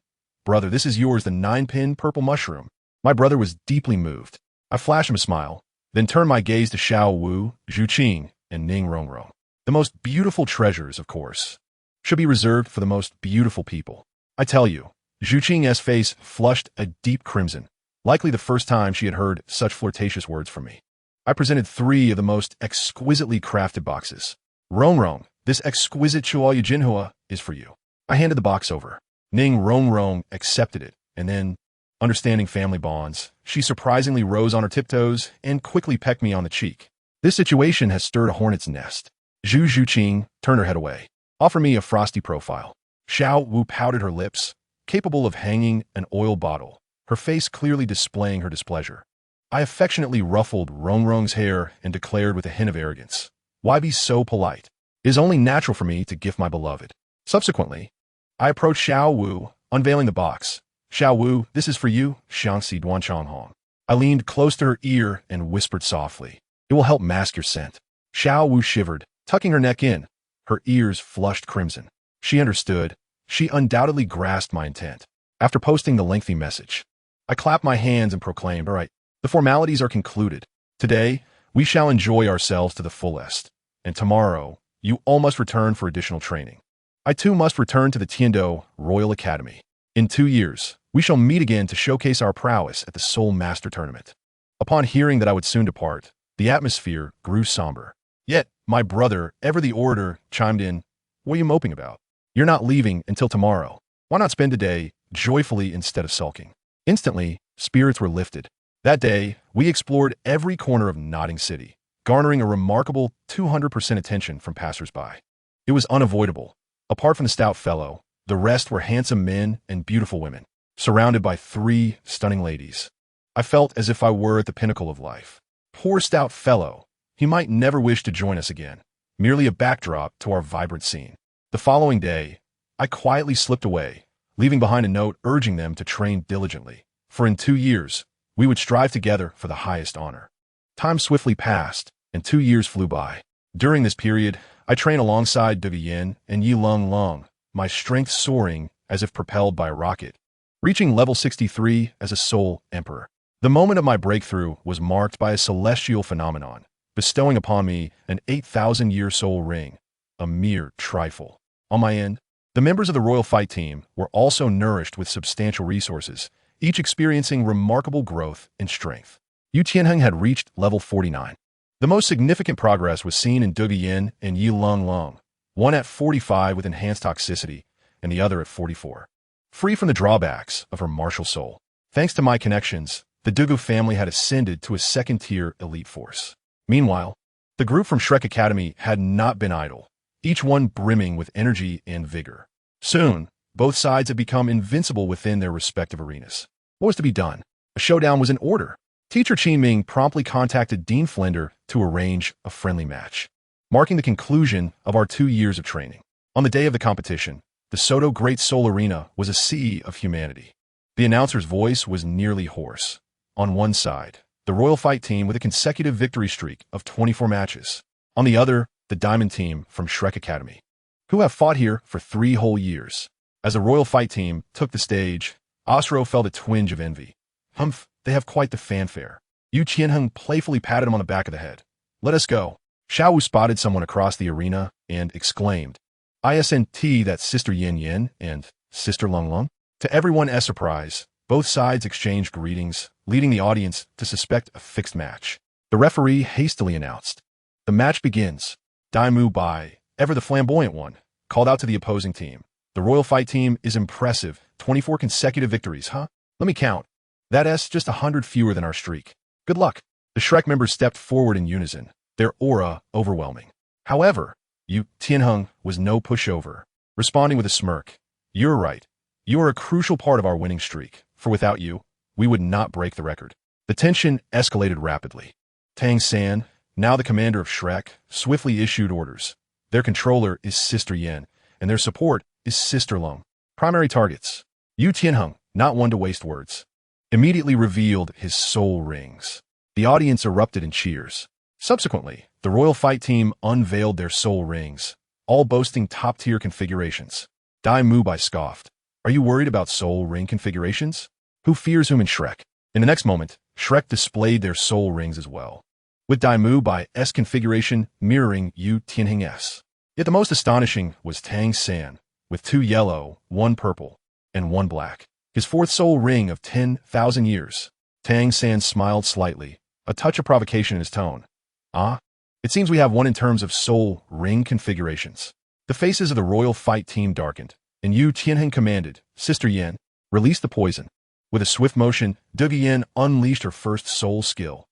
Brother, this is yours, the 9-pin purple mushroom. My brother was deeply moved. I flashed him a smile, then turned my gaze to Xiao Wu, Zhu Qing, and Ning Rongrong. The most beautiful treasures, of course, should be reserved for the most beautiful people. I tell you, Zhu Qing's face flushed a deep crimson, likely the first time she had heard such flirtatious words from me. I presented 3 of the most exquisitely crafted boxes. Rongrong, this exquisite Chuoyu Jinhua is for you. I handed the box over. Ning Rongrong accepted it, and then, understanding family bonds, she surprisingly rose on her tiptoes and quickly pecked me on the cheek. This situation has stirred a hornet's nest. Zhu Qing turned her head away. Offer me a frosty profile. Xiao Wu pouted her lips, capable of hanging an oil bottle, her face clearly displaying her displeasure. I affectionately ruffled Rongrong's hair and declared with a hint of arrogance, "Why be so polite? It is only natural for me to gift my beloved." Subsequently, I approached Xiao Wu, unveiling the box. "Xiao Wu, this is for you, Xiangxi Duanchonghong." I leaned close to her ear and whispered softly, "It will help mask your scent." Xiao Wu shivered, tucking her neck in. Her ears flushed crimson. She understood. She undoubtedly grasped my intent. After posting the lengthy message, I clapped my hands and proclaimed, "All right, the formalities are concluded. Today, we shall enjoy ourselves to the fullest. And tomorrow, you all must return for additional training. I too must return to the Tiando Royal Academy. In 2 years, we shall meet again to showcase our prowess at the Soul Master Tournament." Upon hearing that I would soon depart, the atmosphere grew somber. Yet, my brother, ever the orator, chimed in, "What are you moping about? You're not leaving until tomorrow. Why not spend today joyfully instead of sulking?" Instantly, spirits were lifted. That day, we explored every corner of Nodding City, garnering a remarkable 200% attention from passers-by. It was unavoidable. Apart from the stout fellow, the rest were handsome men and beautiful women, surrounded by 3 stunning ladies. I felt as if I were at the pinnacle of life. Poor stout fellow, he might never wish to join us again, merely a backdrop to our vibrant scene. The following day, I quietly slipped away, leaving behind a note urging them to train diligently, for in 2 years, we would strive together for the highest honor. Time swiftly passed, and 2 years flew by. During this period, I trained alongside Dugu Yin and Yi Lung Lung, my strength soaring as if propelled by a rocket, reaching level 63 as a soul emperor. The moment of my breakthrough was marked by a celestial phenomenon, bestowing upon me an 8,000-year soul ring, a mere trifle. On my end, the members of the Royal Fight Team were also nourished with substantial resources, each experiencing remarkable growth in strength. Yu Tianheng had reached level 49. The most significant progress was seen in Dugu Yin and Yi Lung Lung, one at 45 with enhanced toxicity, and the other at 44. Free from the drawbacks of her martial soul. Thanks to my connections, the Dugu family had ascended to a second-tier elite force. Meanwhile, the group from Shrek Academy had not been idle, each one brimming with energy and vigor. Soon, both sides had become invincible within their respective arenas. What was to be done? A showdown was in order. Teacher Qin Ming promptly contacted Dean Flender to arrange a friendly match, marking the conclusion of our 2 years of training. On the day of the competition, the Soto Great Soul Arena was a sea of humanity. The announcer's voice was nearly hoarse. On one side, the Royal Fight Team with a consecutive victory streak of 24 matches. On the other, the Diamond Team from Shrek Academy, who have fought here for 3 whole years. As the Royal Fight Team took the stage, Osro felt a twinge of envy. Humph, they have quite the fanfare. Yu Qianheng playfully patted him on the back of the head. "Let us go." Xiao Wu spotted someone across the arena and exclaimed, "ISNT, that's Sister Yin Yin and Sister Lung Lung?" To everyone's surprise, both sides exchanged greetings, leading the audience to suspect a fixed match. The referee hastily announced, "The match begins." Daimu Bai, ever the flamboyant one, called out to the opposing team. "The Royal Fight Team is impressive. 24 consecutive victories, huh? Let me count. That's just 100 fewer than our streak. Good Good luck. The Shrek members stepped forward in unison, their aura overwhelming. However, Yu Tianheng was no pushover, responding with a smirk. You're right. You are a crucial part of our winning streak, for without you, we would not break the record. The tension escalated rapidly. Tang San, now the commander of Shrek, swiftly issued orders. Their controller is Sister Yin, and their support is Sister Long. Primary targets. Yu Tianheng, not one to waste words, immediately revealed his soul rings. The audience erupted in cheers. Subsequently, the Royal Fight Team unveiled their soul rings, all boasting top-tier configurations. Dai Mubai scoffed. Are you worried about soul ring configurations? Who fears whom in Shrek? In the next moment, Shrek displayed their soul rings as well, with Dai Mubai's configuration mirroring Yu Tianheng's. Yet the most astonishing was Tang San, with 2 yellow, 1 purple, and 1 black. His 4th soul ring of 10,000 years. Tang San smiled slightly, a touch of provocation in his tone. Ah, it seems we have one in terms of soul ring configurations. The faces of the Royal Fight Team darkened, and Yu Tianheng commanded, Sister Yin, release the poison. With a swift motion, Dugi Yin unleashed her first soul skill.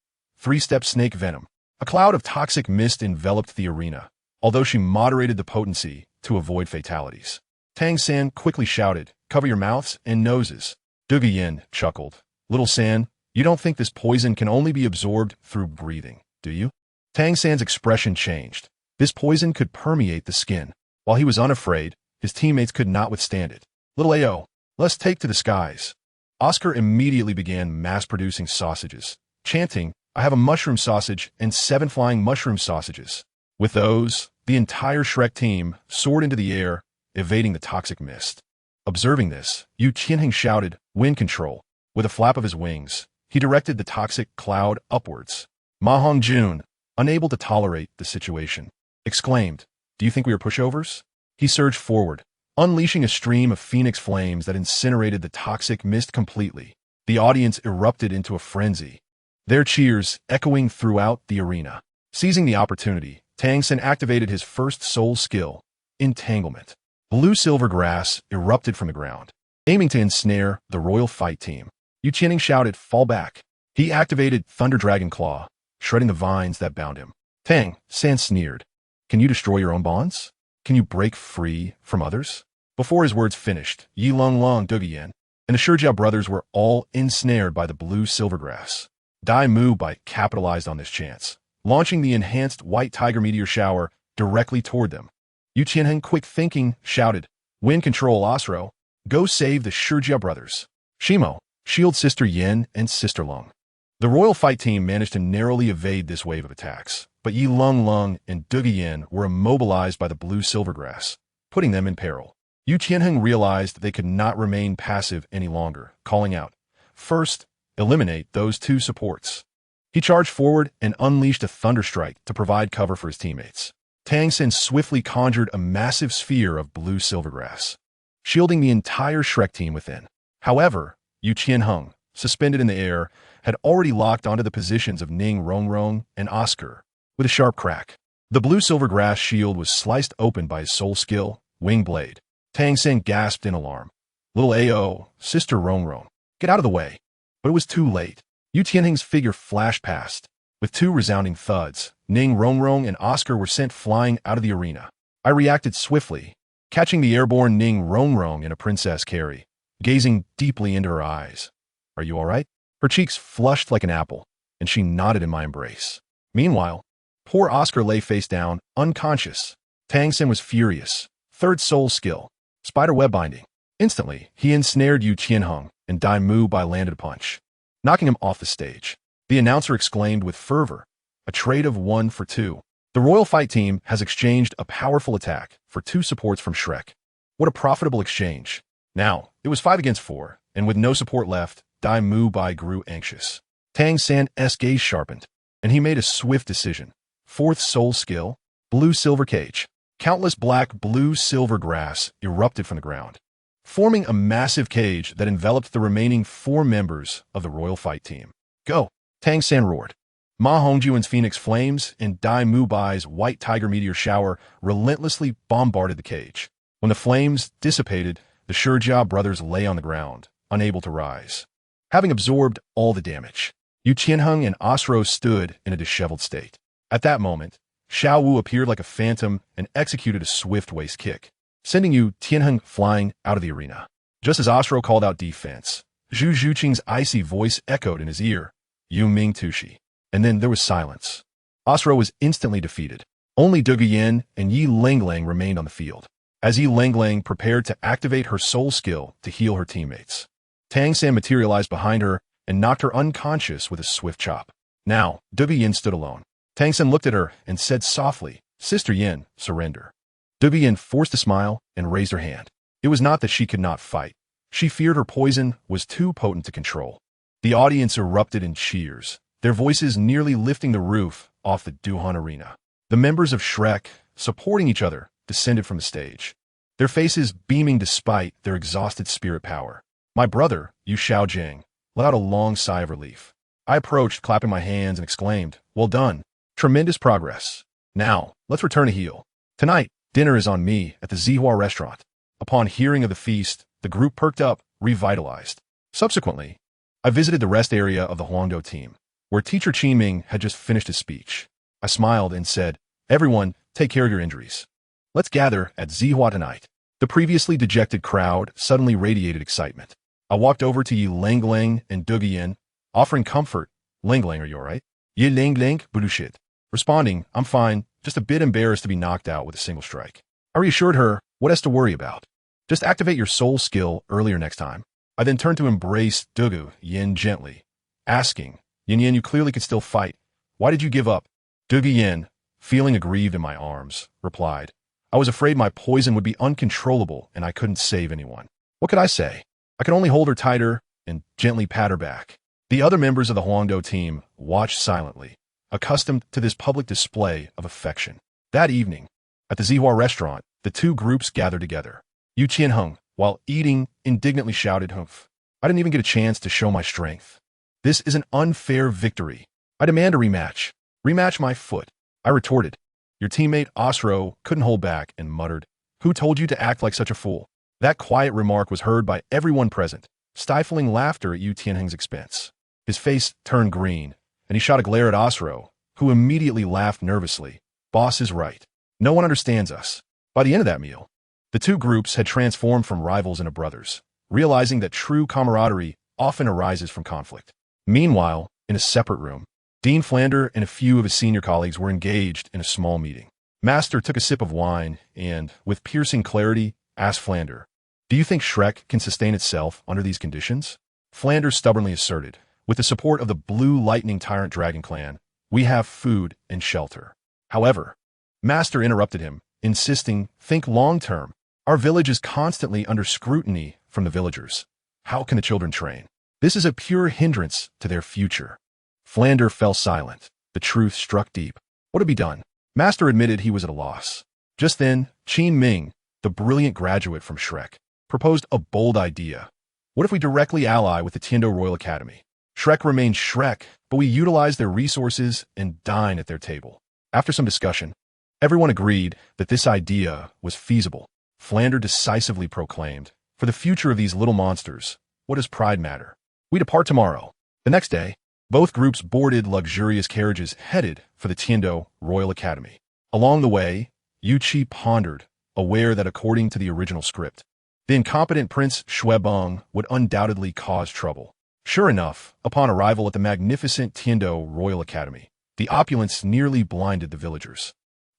3-step snake venom. A cloud of toxic mist enveloped the arena, although she moderated the potency to avoid fatalities. Tang San quickly shouted, cover your mouths and noses. Dugi Yin chuckled. Little San, you don't think this poison can only be absorbed through breathing, do you? Tang San's expression changed. This poison could permeate the skin. While he was unafraid, his teammates could not withstand it. Little Ao, let's take to the skies. Oscar immediately began mass-producing sausages, chanting, I have a mushroom sausage and 7 flying mushroom sausages. With those, the entire Shrek team soared into the air, evading the toxic mist. Observing this, Yu Tianheng shouted, wind control. With a flap of his wings, he directed the toxic cloud upwards. Ma Hongjun, unable to tolerate the situation, exclaimed, do you think we are pushovers? He surged forward, unleashing a stream of phoenix flames that incinerated the toxic mist completely. The audience erupted into a frenzy, their cheers echoing throughout the arena. Seizing the opportunity, Tang San activated his first soul skill, Entanglement. Blue-silver grass erupted from the ground, aiming to ensnare the Royal Fight Team. Yu Tianheng shouted, fall back. He activated Thunder Dragon Claw, shredding the vines that bound him. Tang San sneered, can you destroy your own bonds? Can you break free from others? Before his words finished, Yi Long Long, Dugi Yin, and the Shijia brothers were all ensnared by the blue-silver grass. Dai Mubai capitalized on this chance, launching the enhanced white tiger meteor shower directly toward them. Yu Tianheng, quick thinking, shouted, wind control Osro, go save the Shijia brothers. Shimo, shield Sister Yin and Sister Long. The Royal Fight Team managed to narrowly evade this wave of attacks, but Yi Long Long and Dugi Yin were immobilized by the blue-silver grass, putting them in peril. Yu Tianheng realized they could not remain passive any longer, calling out, first, eliminate those 2 supports. He charged forward and unleashed a thunderstrike to provide cover for his teammates. Tang San swiftly conjured a massive sphere of blue-silver grass, shielding the entire Shrek team within. However, Yu Tianheng, suspended in the air, had already locked onto the positions of Ning Rongrong and Oscar. With a sharp crack, the blue-silver grass shield was sliced open by his soul skill, Wing Blade. Tang San gasped in alarm. Little Ao, Sister Rongrong, get out of the way. But it was too late. Yu Tianheng's figure flashed past. With 2 resounding thuds, Ning Rongrong and Oscar were sent flying out of the arena. I reacted swiftly, catching the airborne Ning Rongrong in a princess carry, gazing deeply into her eyes. Are you all right? Her cheeks flushed like an apple, and she nodded in my embrace. Meanwhile, poor Oscar lay face down, unconscious. Tang San was furious. 3rd soul skill, spider web binding. Instantly, he ensnared Yu Tianheng, and Dai Mubai landed a punch, knocking him off the stage. The announcer exclaimed with fervor, a trade of 1 for 2. The Royal Fight Team has exchanged a powerful attack for 2 supports from Shrek. What a profitable exchange. Now, it was 5 against 4, and with no support left, Dai Mubai grew anxious. Tang San's gaze sharpened, and he made a swift decision. 4th soul skill, blue-silver cage. Countless black blue-silver grass erupted from the ground, forming a massive cage that enveloped the remaining 4 members of the Royal Fight Team. Go! Tang San roared. Ma Hongjuan's phoenix flames and Dai Mubai's white tiger meteor shower relentlessly bombarded the cage. When the flames dissipated, the Shijia brothers lay on the ground, unable to rise, having absorbed all the damage. Yu Qianheng and Osro stood in a disheveled state. At that moment, Xiao Wu appeared like a phantom and executed a swift waist kick, sending Yu Tianheng flying out of the arena. Just as Osro called out defense, Zhu Zhuqing's icy voice echoed in his ear, Yu Ming Tushi. And then there was silence. Osro was instantly defeated. Only Du Guyan and Yi Langlang remained on the field, as Yi Langlang prepared to activate her soul skill to heal her teammates. Tang San materialized behind her and knocked her unconscious with a swift chop. Now, Du Guyan stood alone. Tang San looked at her and said softly, Sister Yin, surrender. Du Guyan forced a smile and raised her hand. It was not that she could not fight. She feared her poison was too potent to control. The audience erupted in cheers, their voices nearly lifting the roof off the Duhan arena. The members of Shrek, supporting each other, descended from the stage, their faces beaming despite their exhausted spirit power. My brother, Yu Xiaojing, let out a long sigh of relief. I approached, clapping my hands, and exclaimed, Well done. Tremendous progress. Now, let's return to heel. Tonight, dinner is on me at the Zihua restaurant. Upon hearing of the feast, the group perked up, revitalized. Subsequently, I visited the rest area of the Huangdo team, where teacher Qin Ming had just finished his speech. I smiled and said, Everyone, take care of your injuries. Let's gather at Zihua tonight. The previously dejected crowd suddenly radiated excitement. I walked over to Yi Langlang and Du Guyan, offering comfort. Langlang, are you alright? Yi Langlang, bullshit. Responding, I'm fine, just a bit embarrassed to be knocked out with a single strike. I reassured her, what else to worry about? Just activate your soul skill earlier next time. I then turned to embrace Du Guyan gently, asking, Yin Yin, you clearly could still fight. Why did you give up? Du Guyan, feeling aggrieved in my arms, replied, I was afraid my poison would be uncontrollable and I couldn't save anyone. What could I say? I could only hold her tighter and gently pat her back. The other members of the Huangdo team watched silently, accustomed to this public display of affection. That evening, at the Zihua restaurant, the two groups gathered together. Yu Qianheng, while eating, indignantly shouted, Humph. I didn't even get a chance to show my strength. This is an unfair victory. I demand a rematch. Rematch my foot. I retorted. Your teammate Osro couldn't hold back and muttered, Who told you to act like such a fool? That quiet remark was heard by everyone present, stifling laughter at Yu Tianheng's expense. His face turned green, and he shot a glare at Osro, who immediately laughed nervously. Boss is right. No one understands us. By the end of that meal, the two groups had transformed from rivals into brothers, realizing that true camaraderie often arises from conflict. Meanwhile, in a separate room, Dean Flander and a few of his senior colleagues were engaged in a small meeting. Master took a sip of wine and, with piercing clarity, asked Flander, Do you think Shrek can sustain itself under these conditions? Flander stubbornly asserted, With the support of the Blue Lightning Tyrant Dragon Clan, we have food and shelter. However, Master interrupted him, insisting, Think long-term. Our village is constantly under scrutiny from the villagers. How can the children train? This is a pure hindrance to their future. Flander fell silent. The truth struck deep. What to be done? Master admitted he was at a loss. Just then, Qin Ming, the brilliant graduate from Shrek, proposed a bold idea. What if we directly ally with the Tiando Royal Academy? Shrek remains Shrek, but we utilize their resources and dine at their table. After some discussion, everyone agreed that this idea was feasible. Flander decisively proclaimed, For the future of these little monsters, what does pride matter? We depart tomorrow. The next day, both groups boarded luxurious carriages headed for the Tiando Royal Academy. Along the way, Yu Qi pondered, aware that according to the original script, the incompetent Prince Xuebeng would undoubtedly cause trouble. Sure enough, upon arrival at the magnificent Tiando Royal Academy, the opulence nearly blinded the villagers.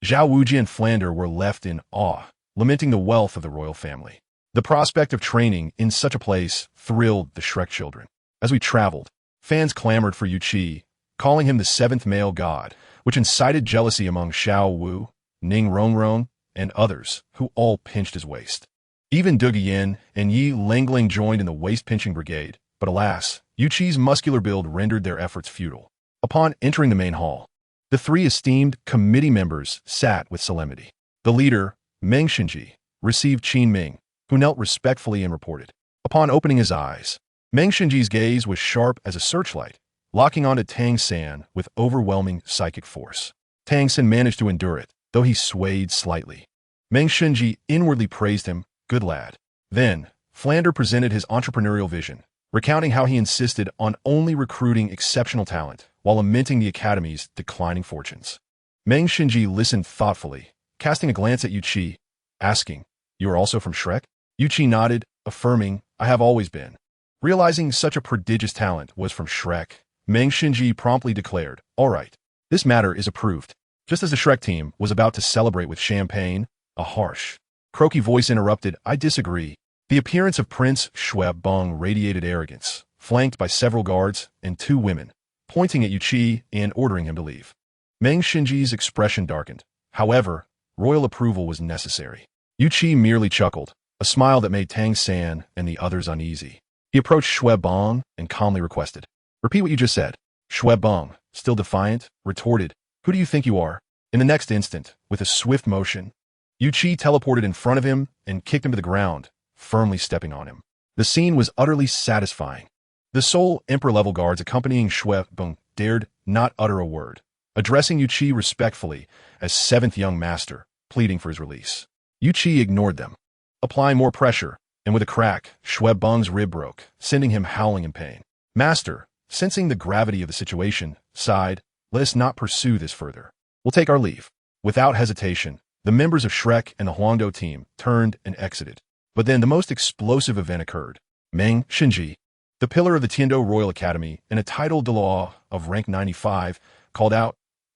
Zhao Wuji and Flander were left in awe, lamenting the wealth of the royal family. The prospect of training in such a place thrilled the Shrek children. As we traveled, fans clamored for Yu Qi, calling him the seventh male god, which incited jealousy among Xiao Wu, Ning Rongrong, and others, who all pinched his waist. Even Du Guyan and Yi Langling joined in the waist-pinching brigade, but alas, Yu Qi's muscular build rendered their efforts futile. Upon entering the main hall, the three esteemed committee members sat with solemnity. The leader, Meng Shinji, received Qin Ming, who knelt respectfully and reported. Upon opening his eyes, Meng Shinji's gaze was sharp as a searchlight, locking onto Tang San with overwhelming psychic force. Tang San managed to endure it, though he swayed slightly. Meng Shinji inwardly praised him, good lad. Then, Flander presented his entrepreneurial vision, recounting how he insisted on only recruiting exceptional talent while lamenting the academy's declining fortunes. Meng Shinji listened thoughtfully, casting a glance at Yuchi, asking, "You are also from Shrek?" Yuchi nodded, affirming, "I have always been." Realizing such a prodigious talent was from Shrek, Meng Shinji promptly declared, "All right, this matter is approved." Just as the Shrek team was about to celebrate with champagne, a harsh, croaky voice interrupted, "I disagree." The appearance of Prince Shue-bung radiated arrogance, flanked by several guards and two women, pointing at Yuchi and ordering him to leave. Meng Shinji's expression darkened. However, royal approval was necessary. Yuchi merely chuckled, a smile that made Tang San and the others uneasy. He approached Shue-bung and calmly requested, "Repeat what you just said." Shue-bung, still defiant, retorted, "Who do you think you are?" In the next instant, with a swift motion, Yuchi teleported in front of him and kicked him to the ground, firmly stepping on him. The scene was utterly satisfying. The sole Emperor-level guards accompanying Shue-bung dared not utter a word, addressing Yuchi respectfully as seventh young master, pleading for his release. Yuchi ignored them, applying more pressure, and with a crack, Shue-bung's rib broke, sending him howling in pain. Master, sensing the gravity of the situation, sighed, "Let us not pursue this further. We'll take our leave." Without hesitation, the members of Shrek and the Huangdo team turned and exited. But then the most explosive event occurred. Meng Shinji, the pillar of the Tiando Royal Academy and a title Dalu of rank 95, called out,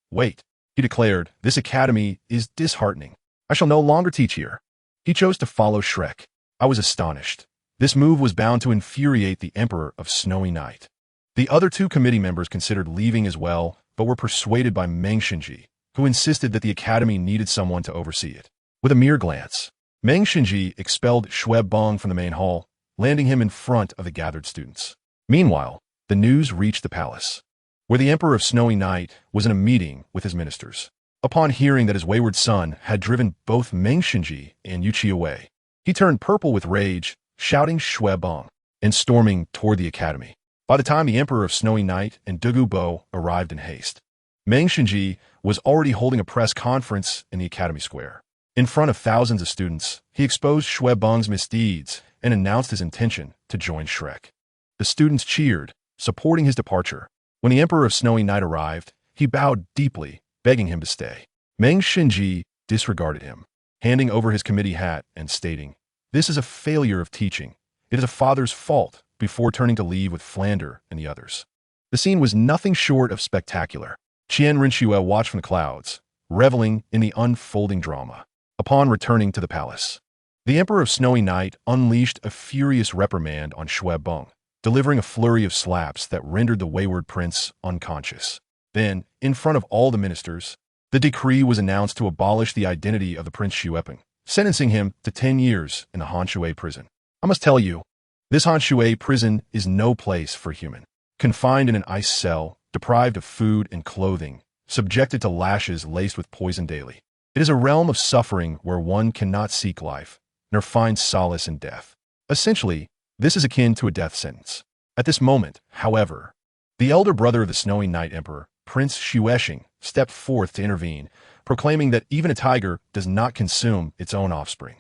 "Wait," he declared, "this academy is disheartening. I shall no longer teach here." He chose to follow Shrek. I was astonished. This move was bound to infuriate the Emperor of Snowy Night. The other two committee members considered leaving as well, but were persuaded by Meng Shinji, who insisted that the academy needed someone to oversee it. With a mere glance, Meng Shinji expelled Shue-bung from the main hall, landing him in front of the gathered students. Meanwhile, the news reached the palace, where the Emperor of Snowy Night was in a meeting with his ministers. Upon hearing that his wayward son had driven both Meng Shinji and Yuchi away, he turned purple with rage, shouting Shue-bung, and storming toward the academy. By the time the Emperor of Snowy Night and Dugu arrived in haste, Meng Shinji was already holding a press conference in the academy square. In front of thousands of students, he exposed Shue-bung's misdeeds and announced his intention to join Shrek. The students cheered, supporting his departure. When the Emperor of Snowy Night arrived, he bowed deeply, begging him to stay. Meng Shinji disregarded him, handing over his committee hat and stating, "This is a failure of teaching. It is a father's fault," before turning to leave with Flander and the others. The scene was nothing short of spectacular. Qian Rinxue watched from the clouds, reveling in the unfolding drama. Upon returning to the palace, the Emperor of Snowy Night unleashed a furious reprimand on Shue-bung, delivering a flurry of slaps that rendered the wayward prince unconscious. Then, in front of all the ministers, the decree was announced to abolish the identity of the Prince Shue-bung, sentencing him to 10 years in the Hanshue prison. I must tell you, this Hanshue prison is no place for a human. Confined in an ice cell, deprived of food and clothing, subjected to lashes laced with poison daily. It is a realm of suffering where one cannot seek life, nor find solace in death. Essentially, this is akin to a death sentence. At this moment, however, the elder brother of the Snowy Night Emperor, Prince Xuesheng, stepped forth to intervene, proclaiming that even a tiger does not consume its own offspring.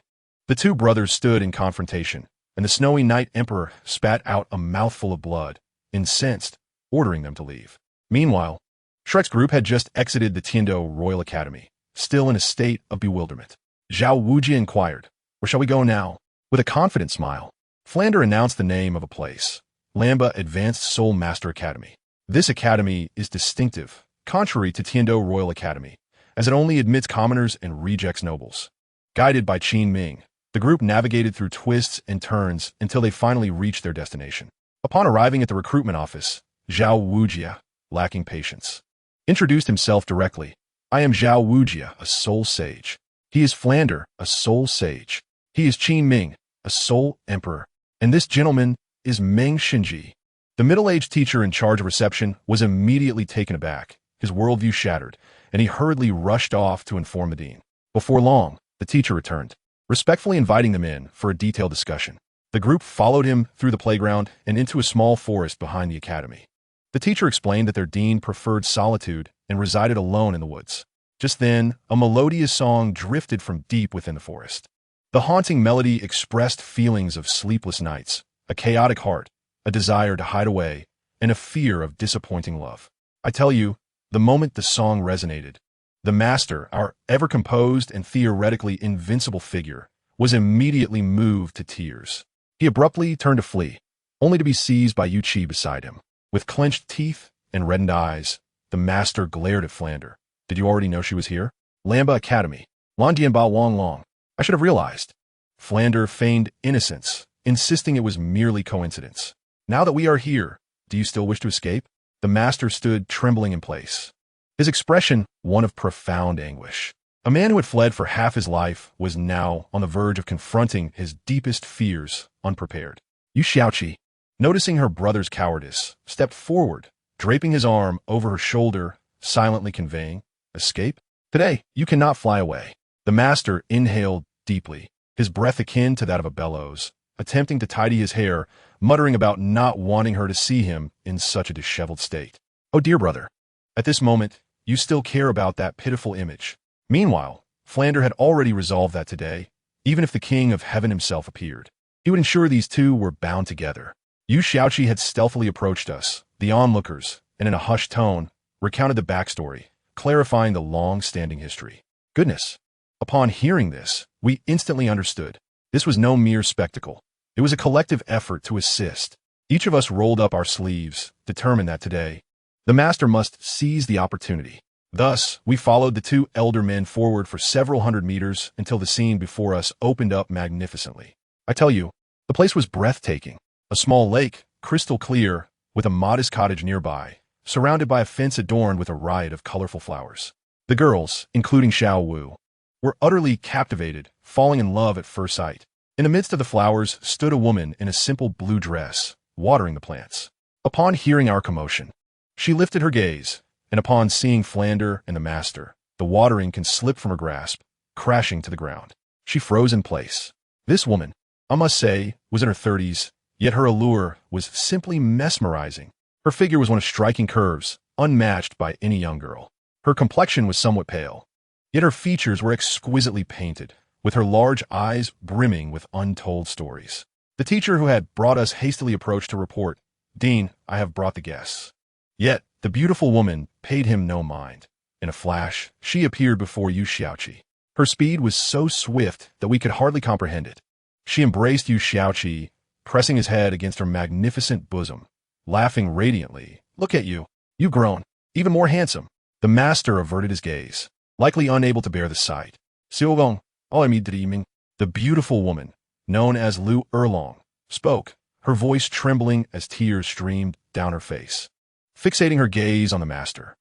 The two brothers stood in confrontation, and the Snowy Night Emperor spat out a mouthful of blood, incensed, ordering them to leave. Meanwhile, Shrek's group had just exited the Tiando Royal Academy, still in a state of bewilderment. Zhao Wujie inquired, "Where shall we go now?" With a confident smile, Flander announced the name of a place, Lamba Advanced Soul Master Academy. This academy is distinctive, contrary to Tiando Royal Academy, as it only admits commoners and rejects nobles. Guided by Qin Ming, the group navigated through twists and turns until they finally reached their destination. Upon arriving at the recruitment office, Zhao Wujie, lacking patience, introduced himself directly. "I am Zhao Wujie, a soul sage. He is Flander, a soul sage. He is Qin Ming, a soul emperor. And this gentleman is Meng Shinji." The middle-aged teacher in charge of reception was immediately taken aback, his worldview shattered, and he hurriedly rushed off to inform the dean. Before long, the teacher returned, respectfully inviting them in for a detailed discussion. The group followed him through the playground and into a small forest behind the academy. The teacher explained that their dean preferred solitude and resided alone in the woods. Just then, a melodious song drifted from deep within the forest. The haunting melody expressed feelings of sleepless nights, a chaotic heart, a desire to hide away, and a fear of disappointing love. I tell you, the moment the song resonated, the master, our ever-composed and theoretically invincible figure, was immediately moved to tears. He abruptly turned to flee, only to be seized by Yu Qi beside him. With clenched teeth and reddened eyes, the master glared at Flander. Did you already know she was here? Lamba Academy. Landian Bao Wang Long. I should have realized. Flander feigned innocence, insisting it was merely coincidence. Now that we are here, do you still wish to escape? The master stood trembling in place, his expression one of profound anguish. A man who had fled for half his life was now on the verge of confronting his deepest fears unprepared. Yu Xiaoqi, noticing her brother's cowardice, stepped forward, draping his arm over her shoulder, silently conveying, escape? Today, you cannot fly away. The master inhaled deeply, his breath akin to that of a bellows, attempting to tidy his hair, muttering about not wanting her to see him in such a disheveled state. Oh dear brother, at this moment, you still care about that pitiful image. Meanwhile, Flander had already resolved that today, even if the king of heaven himself appeared, he would ensure these two were bound together. Yu Xiaoqi had stealthily approached us, the onlookers, and in a hushed tone, recounted the backstory, clarifying the long-standing history. Goodness! Upon hearing this, we instantly understood. This was no mere spectacle. It was a collective effort to assist. Each of us rolled up our sleeves, determined that today, the master must seize the opportunity. Thus, we followed the two elder men forward for several hundred meters until the scene before us opened up magnificently. I tell you, the place was breathtaking. A small lake, crystal clear, with a modest cottage nearby, surrounded by a fence adorned with a riot of colorful flowers. The girls, including Xiao Wu, were utterly captivated, falling in love at first sight. In the midst of the flowers stood a woman in a simple blue dress, watering the plants. Upon hearing our commotion, she lifted her gaze, and upon seeing Flander and the master, the watering can slip from her grasp, crashing to the ground. She froze in place. This woman, I must say, was in her 30s, yet her allure was simply mesmerizing. Her figure was one of striking curves, unmatched by any young girl. Her complexion was somewhat pale, yet her features were exquisitely painted, with her large eyes brimming with untold stories. The teacher who had brought us hastily approached to report, "Dean, I have brought the guests." Yet, the beautiful woman paid him no mind. In a flash, she appeared before Yu Xiaoqi. Her speed was so swift that we could hardly comprehend it. She embraced Yu Xiaoqi, pressing his head against her magnificent bosom, laughing radiantly. "Look at you. You've grown, even more handsome." The master averted his gaze, likely unable to bear the sight. "Xiaogong, the beautiful woman, known as Lu Erlong, spoke, her voice trembling as tears streamed down her face. Fixating her gaze on the master,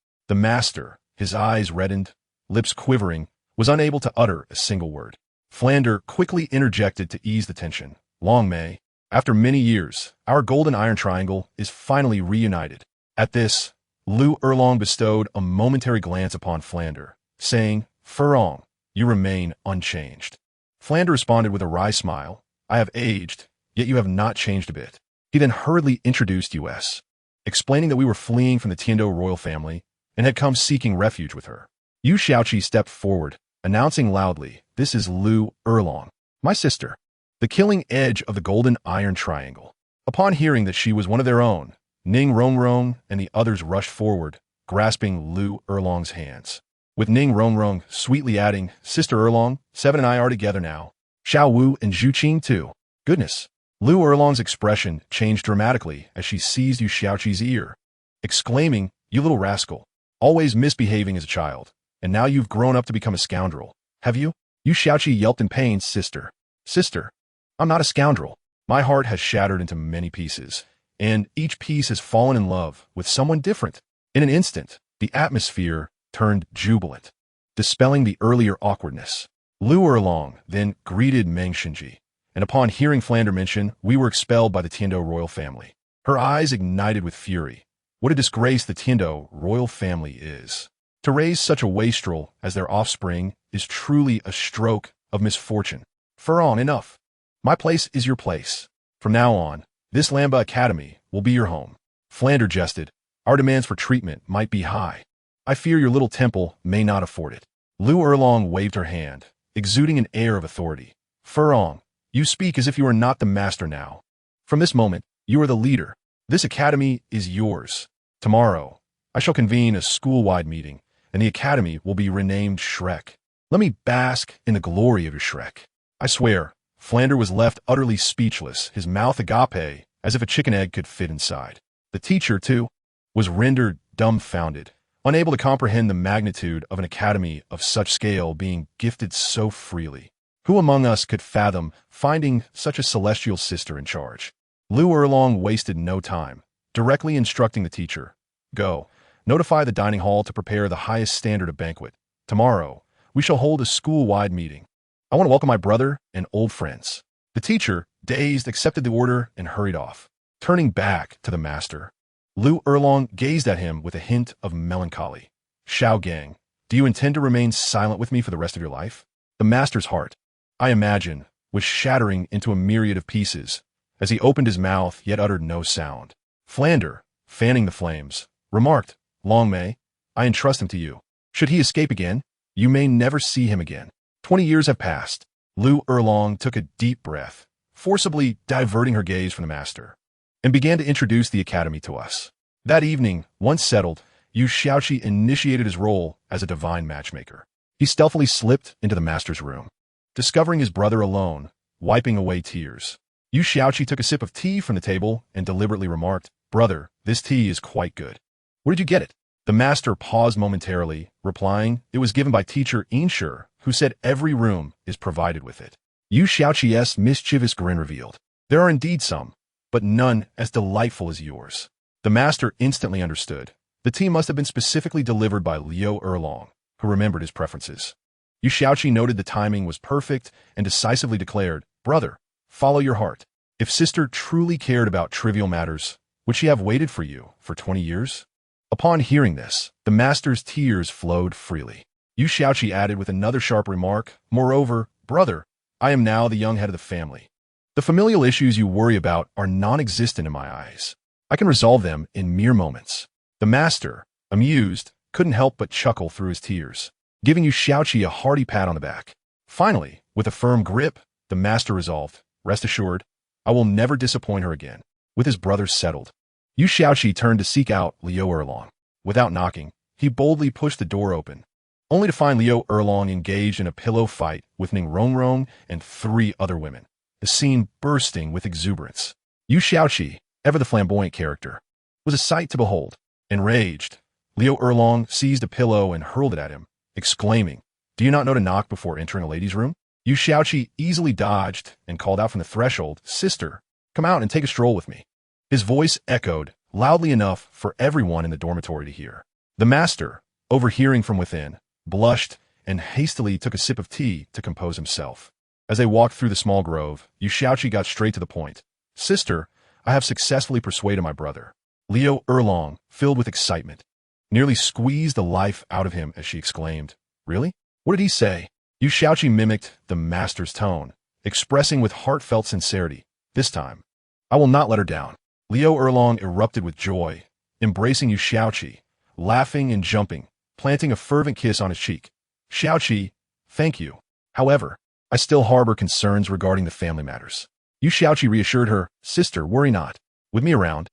his eyes reddened, lips quivering, was unable to utter a single word. Flander quickly interjected to ease the tension. "Long May, after many years, our golden iron triangle is finally reunited." At this, Lu Erlong bestowed a momentary glance upon Flander, saying, "Furong, you remain unchanged." Flander responded with a wry smile, "I have aged, yet you have not changed a bit." He then hurriedly introduced us, explaining that we were fleeing from the Tiando royal family and had come seeking refuge with her. Yu Xiaoqi stepped forward, announcing loudly, "This is Lu Erlong, my sister, the killing edge of the golden iron triangle." Upon hearing that she was one of their own, Ning Rongrong and the others rushed forward, grasping Lu Erlong's hands, with Ning Rongrong sweetly adding, "Sister Erlong, Seven and I are together now. Xiao Wu and Zhu Qing too." Goodness! Lu Erlong's expression changed dramatically as she seized Yu Xiaoqi's ear, exclaiming, "You little rascal, always misbehaving as a child, and now you've grown up to become a scoundrel, have you?" Yu Xiaoqi yelped in pain, Sister, I'm not a scoundrel. My heart has shattered into many pieces, and each piece has fallen in love with someone different." In an instant, the atmosphere turned jubilant, dispelling the earlier awkwardness. Lu Erlong then greeted Meng Xinji, and upon hearing Flander mention, we were expelled by the Tiando royal family. Her eyes ignited with fury. What a disgrace the Tiando royal family is. To raise such a wastrel as their offspring is truly a stroke of misfortune. Furong, enough. My place is your place. From now on, this Lamba Academy will be your home. Flander jested. Our demands for treatment might be high. I fear your little temple may not afford it. Lu Erlong waved her hand, exuding an air of authority. Furong, you speak as if you are not the master now. From this moment, You are the leader. This academy is yours. Tomorrow, I shall convene a school-wide meeting, and the academy will be renamed Shrek. Let me bask in the glory of your Shrek. I swear, Flander was left utterly speechless, his mouth agape, as if a chicken egg could fit inside. The teacher, too, was rendered dumbfounded, unable to comprehend the magnitude of an academy of such scale being gifted so freely. Who among us could fathom finding such a celestial sister in charge? Lu Erlong wasted no time, directly instructing the teacher, "Go, notify the dining hall to prepare the highest standard of banquet. Tomorrow, we shall hold a school-wide meeting. I want to welcome my brother and old friends." The teacher, dazed, accepted the order and hurried off. Turning back to the master, Lu Erlong gazed at him with a hint of melancholy. "Xiao Gang, do you intend to remain silent with me for the rest of your life?" The master's heart, I imagine, was shattering into a myriad of pieces as he opened his mouth yet uttered no sound. Flander, fanning the flames, remarked, "Long May, I entrust him to you. Should he escape again, you may never see him again." 20 years have passed. Lu Erlong took a deep breath, forcibly diverting her gaze from the master, and began to introduce the academy to us. That evening, once settled, Yu Xiaoqi initiated his role as a divine matchmaker. He stealthily slipped into the master's room, discovering his brother alone, wiping away tears. Yu Xiaoqi took a sip of tea from the table and deliberately remarked, "Brother, this tea is quite good. Where did you get it?" The master paused momentarily, replying, "It was given by teacher Inshur, who said every room is provided with it." Yu Xiaoqi's mischievous grin revealed, "There are indeed some, but none as delightful as yours." The master instantly understood. The tea must have been specifically delivered by Liu Erlong, who remembered his preferences. Yu Xiaoqi noted the timing was perfect and decisively declared, "Brother, follow your heart. If sister truly cared about trivial matters, would she have waited for you for 20 years? Upon hearing this, the master's tears flowed freely. Yu Xiaoqi added with another sharp remark, "Moreover, brother, I am now the young head of the family. The familial issues you worry about are non-existent in my eyes. I can resolve them in mere moments." The master, amused, couldn't help but chuckle through his tears, giving Yu Xiaoqi a hearty pat on the back. Finally, with a firm grip, the master resolved, "Rest assured, I will never disappoint her again." With his brothers settled, Yu Xiaoqi turned to seek out Liu Erlong. Without knocking, he boldly pushed the door open, only to find Liu Erlong engaged in a pillow fight with Ning Rongrong and 3 other women, the scene bursting with exuberance. Yu Xiaoqi, ever the flamboyant character, was a sight to behold. Enraged, Liu Erlong seized a pillow and hurled it at him, exclaiming, "Do you not know to knock before entering a lady's room?" Yu Xiaoqi easily dodged and called out from the threshold, "Sister, come out and take a stroll with me." His voice echoed loudly enough for everyone in the dormitory to hear. The master, overhearing from within, blushed and hastily took a sip of tea to compose himself. As they walked through the small grove, Yu Xiaoqi got straight to the point. "Sister, I have successfully persuaded my brother." Liu Erlong, filled with excitement, nearly squeezed the life out of him as she exclaimed, "Really? What did he say?" Yu Xiaoqi mimicked the master's tone, expressing with heartfelt sincerity, "This time, I will not let her down." Liu Erlong erupted with joy, embracing Yu Xiaoqi, laughing and jumping, planting a fervent kiss on his cheek. "Xiaoqi, thank you. However, I still harbor concerns regarding the family matters." Yu Xiaoqi reassured her, "Sister, worry not. With me around,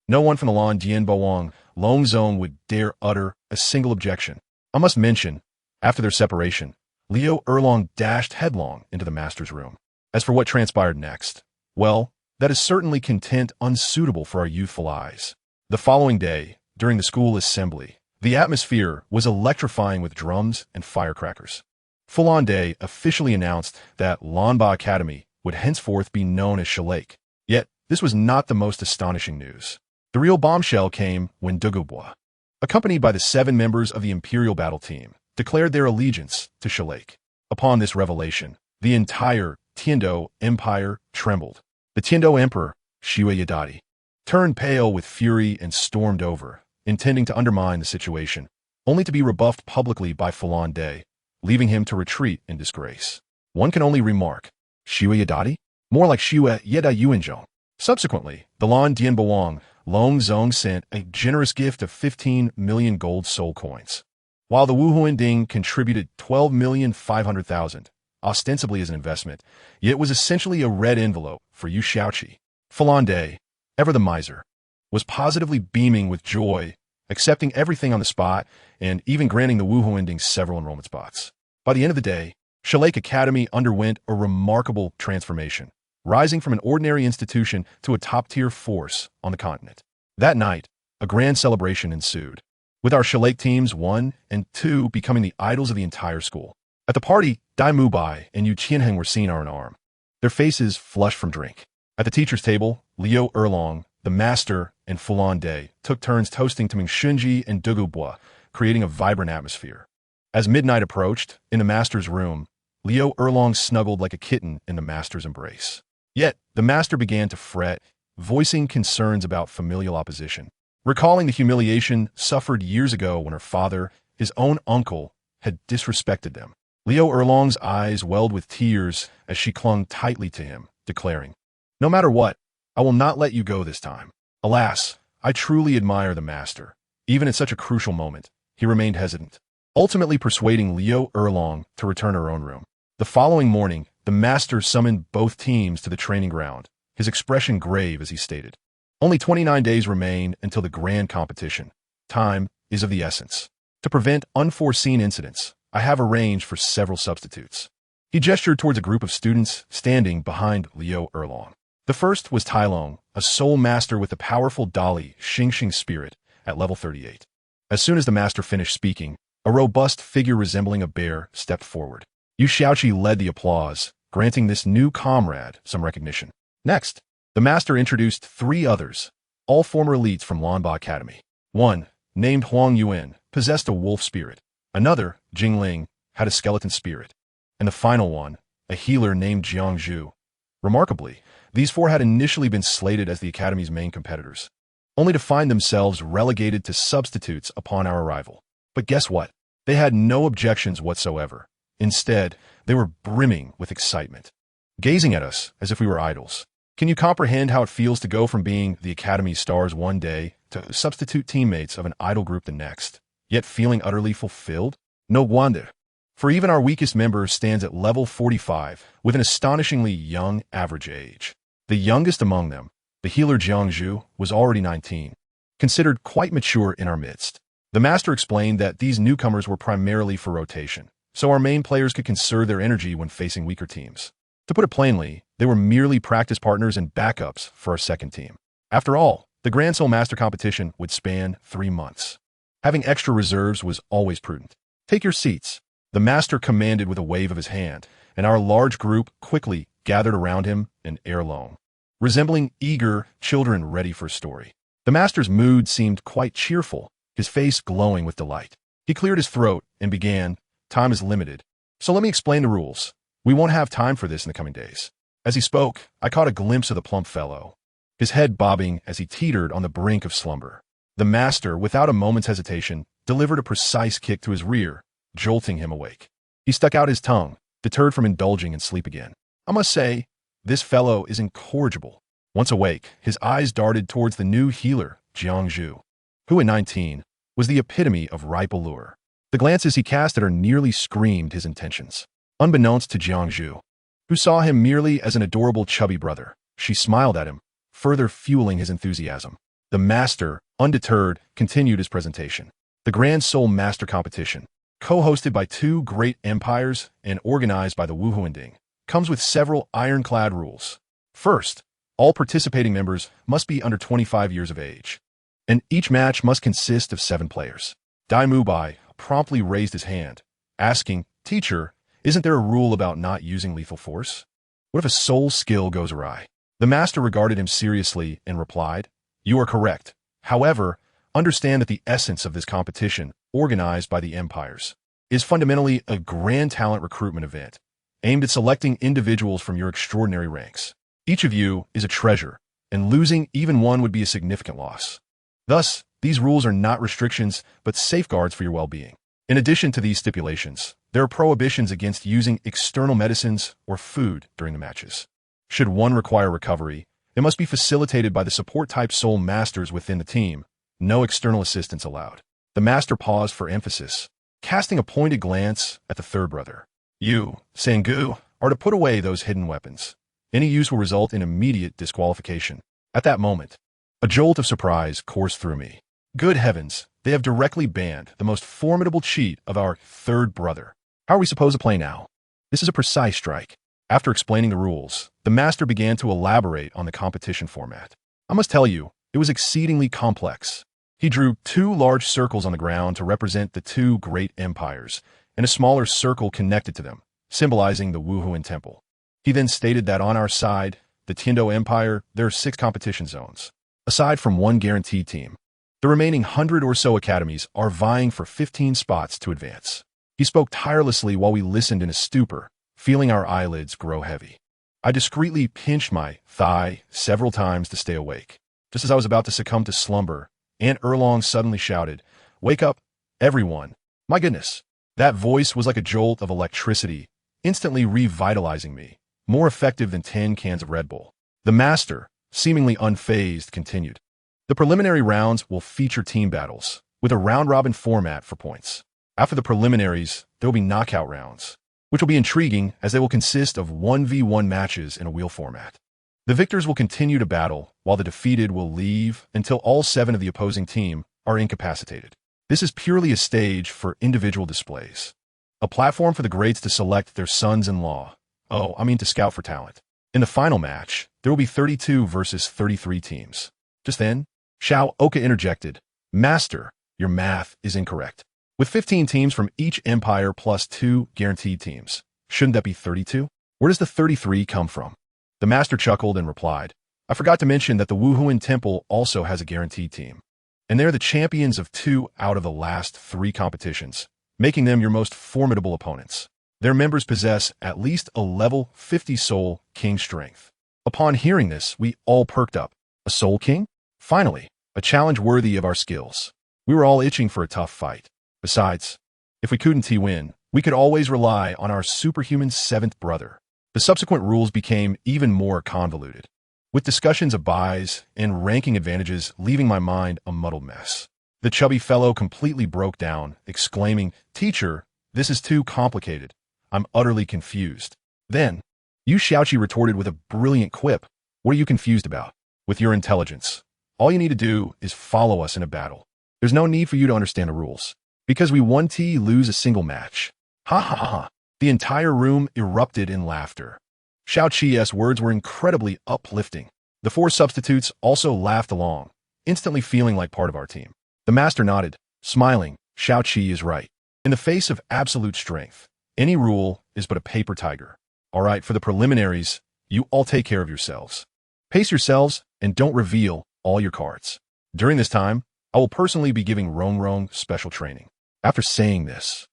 no one from the Lan Dianboang Longzong would dare utter a single objection." I must mention, after their separation, Liu Erlong dashed headlong into the master's room. As for what transpired next, well, that is certainly content unsuitable for our youthful eyes. The following day, during the school assembly, the atmosphere was electrifying with drums and firecrackers. Fulan Day officially announced that Lanba Academy would henceforth be known as Shalake. Yet, this was not the most astonishing news. The real bombshell came when Dugubo, accompanied by the 7 members of the Imperial Battle Team, declared their allegiance to Shalake. Upon this revelation, the entire Tiando Empire trembled. The Tiando Emperor, Shue Yadati, turned pale with fury and stormed over, intending to undermine the situation, only to be rebuffed publicly by Fulan Day, leaving him to retreat in disgrace. One can only remark, Shue Yadati? More like Shue Yeda Yuanzhong. Subsequently, the Lan Dianboang Longzong sent a generous gift of 15 million gold soul coins, while the Wuhuan Ding contributed 12,500,000, ostensibly as an investment, yet was essentially a red envelope for Yu Xiaoqi. Fulan Day, ever the miser, was positively beaming with joy, accepting everything on the spot, and even granting the Wuhuending several enrollment spots. By the end of the day, Shillake Academy underwent a remarkable transformation, rising from an ordinary institution to a top-tier force on the continent. That night, a grand celebration ensued, with our Shillake teams 1 and 2 becoming the idols of the entire school. At the party, Dai Mubai and Yu Qianheng were seen arm in arm, their faces flushed from drink. At the teacher's table, Liu Erlong, the master, and Fulan Day took turns toasting to Ming Shunji and Dugu, creating a vibrant atmosphere. As midnight approached, in the master's room, Liu Erlong snuggled like a kitten in the master's embrace. Yet, the master began to fret, voicing concerns about familial opposition, recalling the humiliation suffered years ago when her father, his own uncle, had disrespected them. Liu Erlong's eyes welled with tears as she clung tightly to him, declaring, "No matter what, I will not let you go this time." Alas, I truly admire the master. Even at such a crucial moment, he remained hesitant, ultimately persuading Liu Erlong to return to her own room. The following morning, the master summoned both teams to the training ground, his expression grave as he stated, "Only 29 days remain until the grand competition. Time is of the essence. To prevent unforeseen incidents, I have arranged for several substitutes." He gestured towards a group of students standing behind Liu Erlong. The first was Tai Long, a soul master with the powerful Dali Xingxing spirit at level 38. As soon as the master finished speaking, a robust figure resembling a bear stepped forward. Yu Xiaoqi led the applause, granting this new comrade some recognition. Next, the master introduced 3 others, all former elites from Lanba Academy. One, named Huang Yuan, possessed a wolf spirit. Another, Jingling, had a skeleton spirit. And the final one, a healer named Jiang Zhu. Remarkably, these 4 had initially been slated as the Academy's main competitors, only to find themselves relegated to substitutes upon our arrival. But guess what? They had no objections whatsoever. Instead, they were brimming with excitement, gazing at us as if we were idols. Can you comprehend how it feels to go from being the Academy's stars one day to substitute teammates of an idol group the next, yet feeling utterly fulfilled? No wonder, for even our weakest member stands at level 45 with an astonishingly young average age. The youngest among them, the healer Jiang Zhu, was already 19, considered quite mature in our midst. The master explained that these newcomers were primarily for rotation, so our main players could conserve their energy when facing weaker teams. To put it plainly, they were merely practice partners and backups for our second team. After all, the Grand Soul Master competition would span 3 months. Having extra reserves was always prudent. "Take your seats," the master commanded with a wave of his hand, and our large group quickly gathered around him in heirloom, resembling eager children ready for a story. The master's mood seemed quite cheerful, his face glowing with delight. He cleared his throat and began, "Time is limited, so let me explain the rules. We won't have time for this in the coming days." As he spoke, I caught a glimpse of the plump fellow, his head bobbing as he teetered on the brink of slumber. The master, without a moment's hesitation, delivered a precise kick to his rear, jolting him awake. He stuck out his tongue, deterred from indulging in sleep again. I must say, this fellow is incorrigible. Once awake, his eyes darted towards the new healer, Jiang Zhu, who at 19 was the epitome of ripe allure. The glances he cast at her nearly screamed his intentions. Unbeknownst to Jiang Zhu, who saw him merely as an adorable chubby brother, she smiled at him, further fueling his enthusiasm. The master, undeterred, continued his presentation. The Grand Soul Master Competition, co-hosted by 2 great empires and organized by the Wuhuending, comes with several ironclad rules. First, all participating members must be under 25 years of age, and each match must consist of 7 players. Dai Mubai promptly raised his hand, asking, "Teacher, isn't there a rule about not using lethal force? What if a soul skill goes awry?" The master regarded him seriously and replied, "You are correct. However, understand that the essence of this competition, organized by the empires, is fundamentally a grand talent recruitment event, aimed at selecting individuals from your extraordinary ranks. Each of you is a treasure, and losing even one would be a significant loss. Thus, these rules are not restrictions, but safeguards for your well-being. In addition to these stipulations, there are prohibitions against using external medicines or food during the matches. Should one require recovery, it must be facilitated by the support-type soul masters within the team. No external assistance allowed." The master paused for emphasis, casting a pointed glance at the third brother. "You, Sangu, are to put away those hidden weapons. Any use will result in immediate disqualification." At that moment, A jolt of surprise coursed through me. Good heavens, they have directly banned the most formidable cheat of our third brother. How are we supposed to play now? This is a precise strike. After explaining the rules, the master began to elaborate on the competition format. I must tell you, it was exceedingly complex. He drew 2 large circles on the ground to represent the 2 great empires, and a smaller circle connected to them, symbolizing the Wuhuan Temple. He then stated that on our side, the Tiando Empire, there are 6 competition zones. Aside from 1 guaranteed team, the remaining 100 or so academies are vying for 15 spots to advance. He spoke tirelessly while we listened in a stupor, feeling our eyelids grow heavy. I discreetly pinched my thigh several times to stay awake. Just as I was about to succumb to slumber, Aunt Erlong suddenly shouted, "Wake up, everyone." My goodness, that voice was like a jolt of electricity, instantly revitalizing me, more effective than 10 cans of Red Bull. The master, seemingly unfazed, continued. The preliminary rounds will feature team battles, with a round-robin format for points. After the preliminaries, there will be knockout rounds, which will be intriguing as they will consist of 1v1 matches in a wheel format. The victors will continue to battle, while the defeated will leave until all 7 of the opposing team are incapacitated. This is purely a stage for individual displays, a platform for the greats to select their sons-in-law. To scout for talent. In the final match, there will be 32 versus 33 teams. Just then, Xiao Oka interjected, "Master, your math is incorrect. With 15 teams from each empire plus 2 guaranteed teams, shouldn't that be 32? Where does the 33 come from?" The master chuckled and replied, "I forgot to mention that the Wuhuan Temple also has a guaranteed team, and they're the champions of 2 out of the last 3 competitions, making them your most formidable opponents. Their members possess at least a level 50 Soul King strength." Upon hearing this, we all perked up. A Soul King? Finally, a challenge worthy of our skills. We were all itching for a tough fight. Besides, if we couldn't win, we could always rely on our superhuman 7th brother. The subsequent rules became even more convoluted, with discussions of buys and ranking advantages leaving my mind a muddled mess. The chubby fellow completely broke down, exclaiming, "Teacher, this is too complicated. I'm utterly confused." Then, Yu Xiaoqi retorted with a brilliant quip. "What are you confused about? With your intelligence, all you need to do is follow us in a battle. There's no need for you to understand the rules, because we won't lose a single match." Ha ha ha. The entire room erupted in laughter. Xiao Qi's words were incredibly uplifting. The 4 substitutes also laughed along, instantly feeling like part of our team. The master nodded, smiling. Xiao Qi is right. In the face of absolute strength, any rule is but a paper tiger. All right, for the preliminaries, you all take care of yourselves. Pace yourselves and don't reveal all your cards. During this time, I will personally be giving Rongrong special training. After saying this,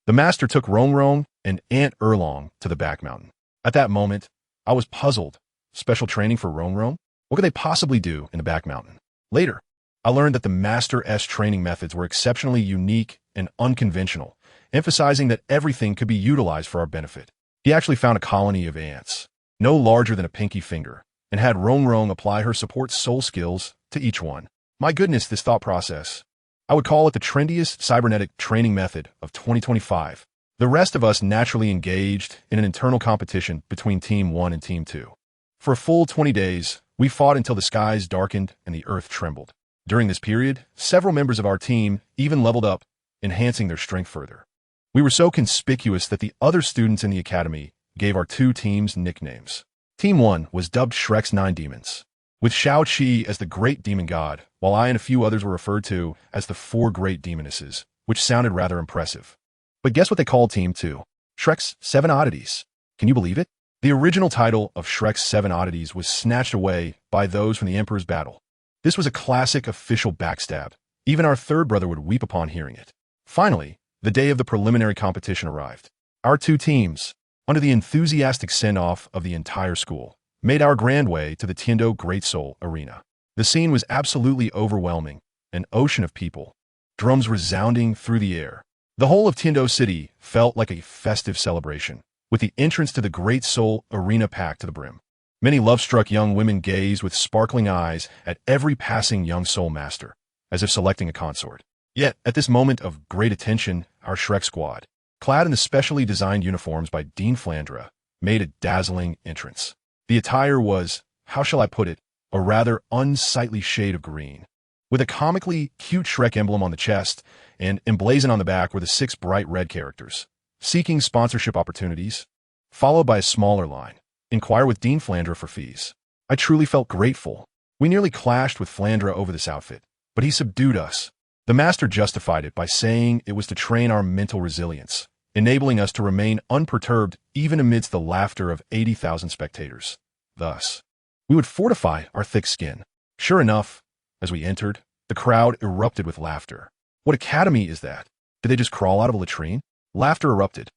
the master took Rongrong and Aunt Erlong to the back mountain. At that moment, I was puzzled. Special training for Rongrong? What could they possibly do in the back mountain? Later, I learned that the master's training methods were exceptionally unique and unconventional, emphasizing that everything could be utilized for our benefit. He actually found a colony of ants, no larger than a pinky finger, and had Rongrong apply her support soul skills to each one. My goodness, this thought process. I would call it the trendiest cybernetic training method of 2025. The rest of us naturally engaged in an internal competition between Team 1 and Team 2. For a full 20 days, we fought until the skies darkened and the earth trembled. During this period, several members of our team even leveled up, enhancing their strength further. We were so conspicuous that the other students in the academy gave our 2 teams nicknames. Team 1 was dubbed Shrek's 9 Demons, with Xiao Qi as the Great Demon God, while I and a few others were referred to as the 4 Great Demonesses, which sounded rather impressive. But guess what they called Team 2? Shrek's 7 Oddities. Can you believe it? The original title of Shrek's 7 Oddities was snatched away by those from the Emperor's Battle. This was a classic official backstab. Even our third brother would weep upon hearing it. Finally, the day of the preliminary competition arrived. Our 2 teams, under the enthusiastic send-off of the entire school, made our grand way to the Tiando Great Soul Arena. The scene was absolutely overwhelming, an ocean of people, drums resounding through the air. The whole of Tiando City felt like a festive celebration, with the entrance to the Great Soul Arena packed to the brim. Many love-struck young women gazed with sparkling eyes at every passing young soul master, as if selecting a consort. Yet, at this moment of great attention, our Shrek squad, clad in the specially designed uniforms by Dean Flandra, made a dazzling entrance. The attire was, how shall I put it, a rather unsightly shade of green. With a comically cute Shrek emblem on the chest, and emblazoned on the back were the 6 bright red characters. Seeking sponsorship opportunities, followed by a smaller line. Inquire with Dean Flandre for fees. I truly felt grateful. We nearly clashed with Flandre over this outfit, but he subdued us. The master justified it by saying it was to train our mental resilience, enabling us to remain unperturbed even amidst the laughter of 80,000 spectators. Thus, we would fortify our thick skin. Sure enough, as we entered, the crowd erupted with laughter. What academy is that? Did they just crawl out of a latrine? Laughter erupted.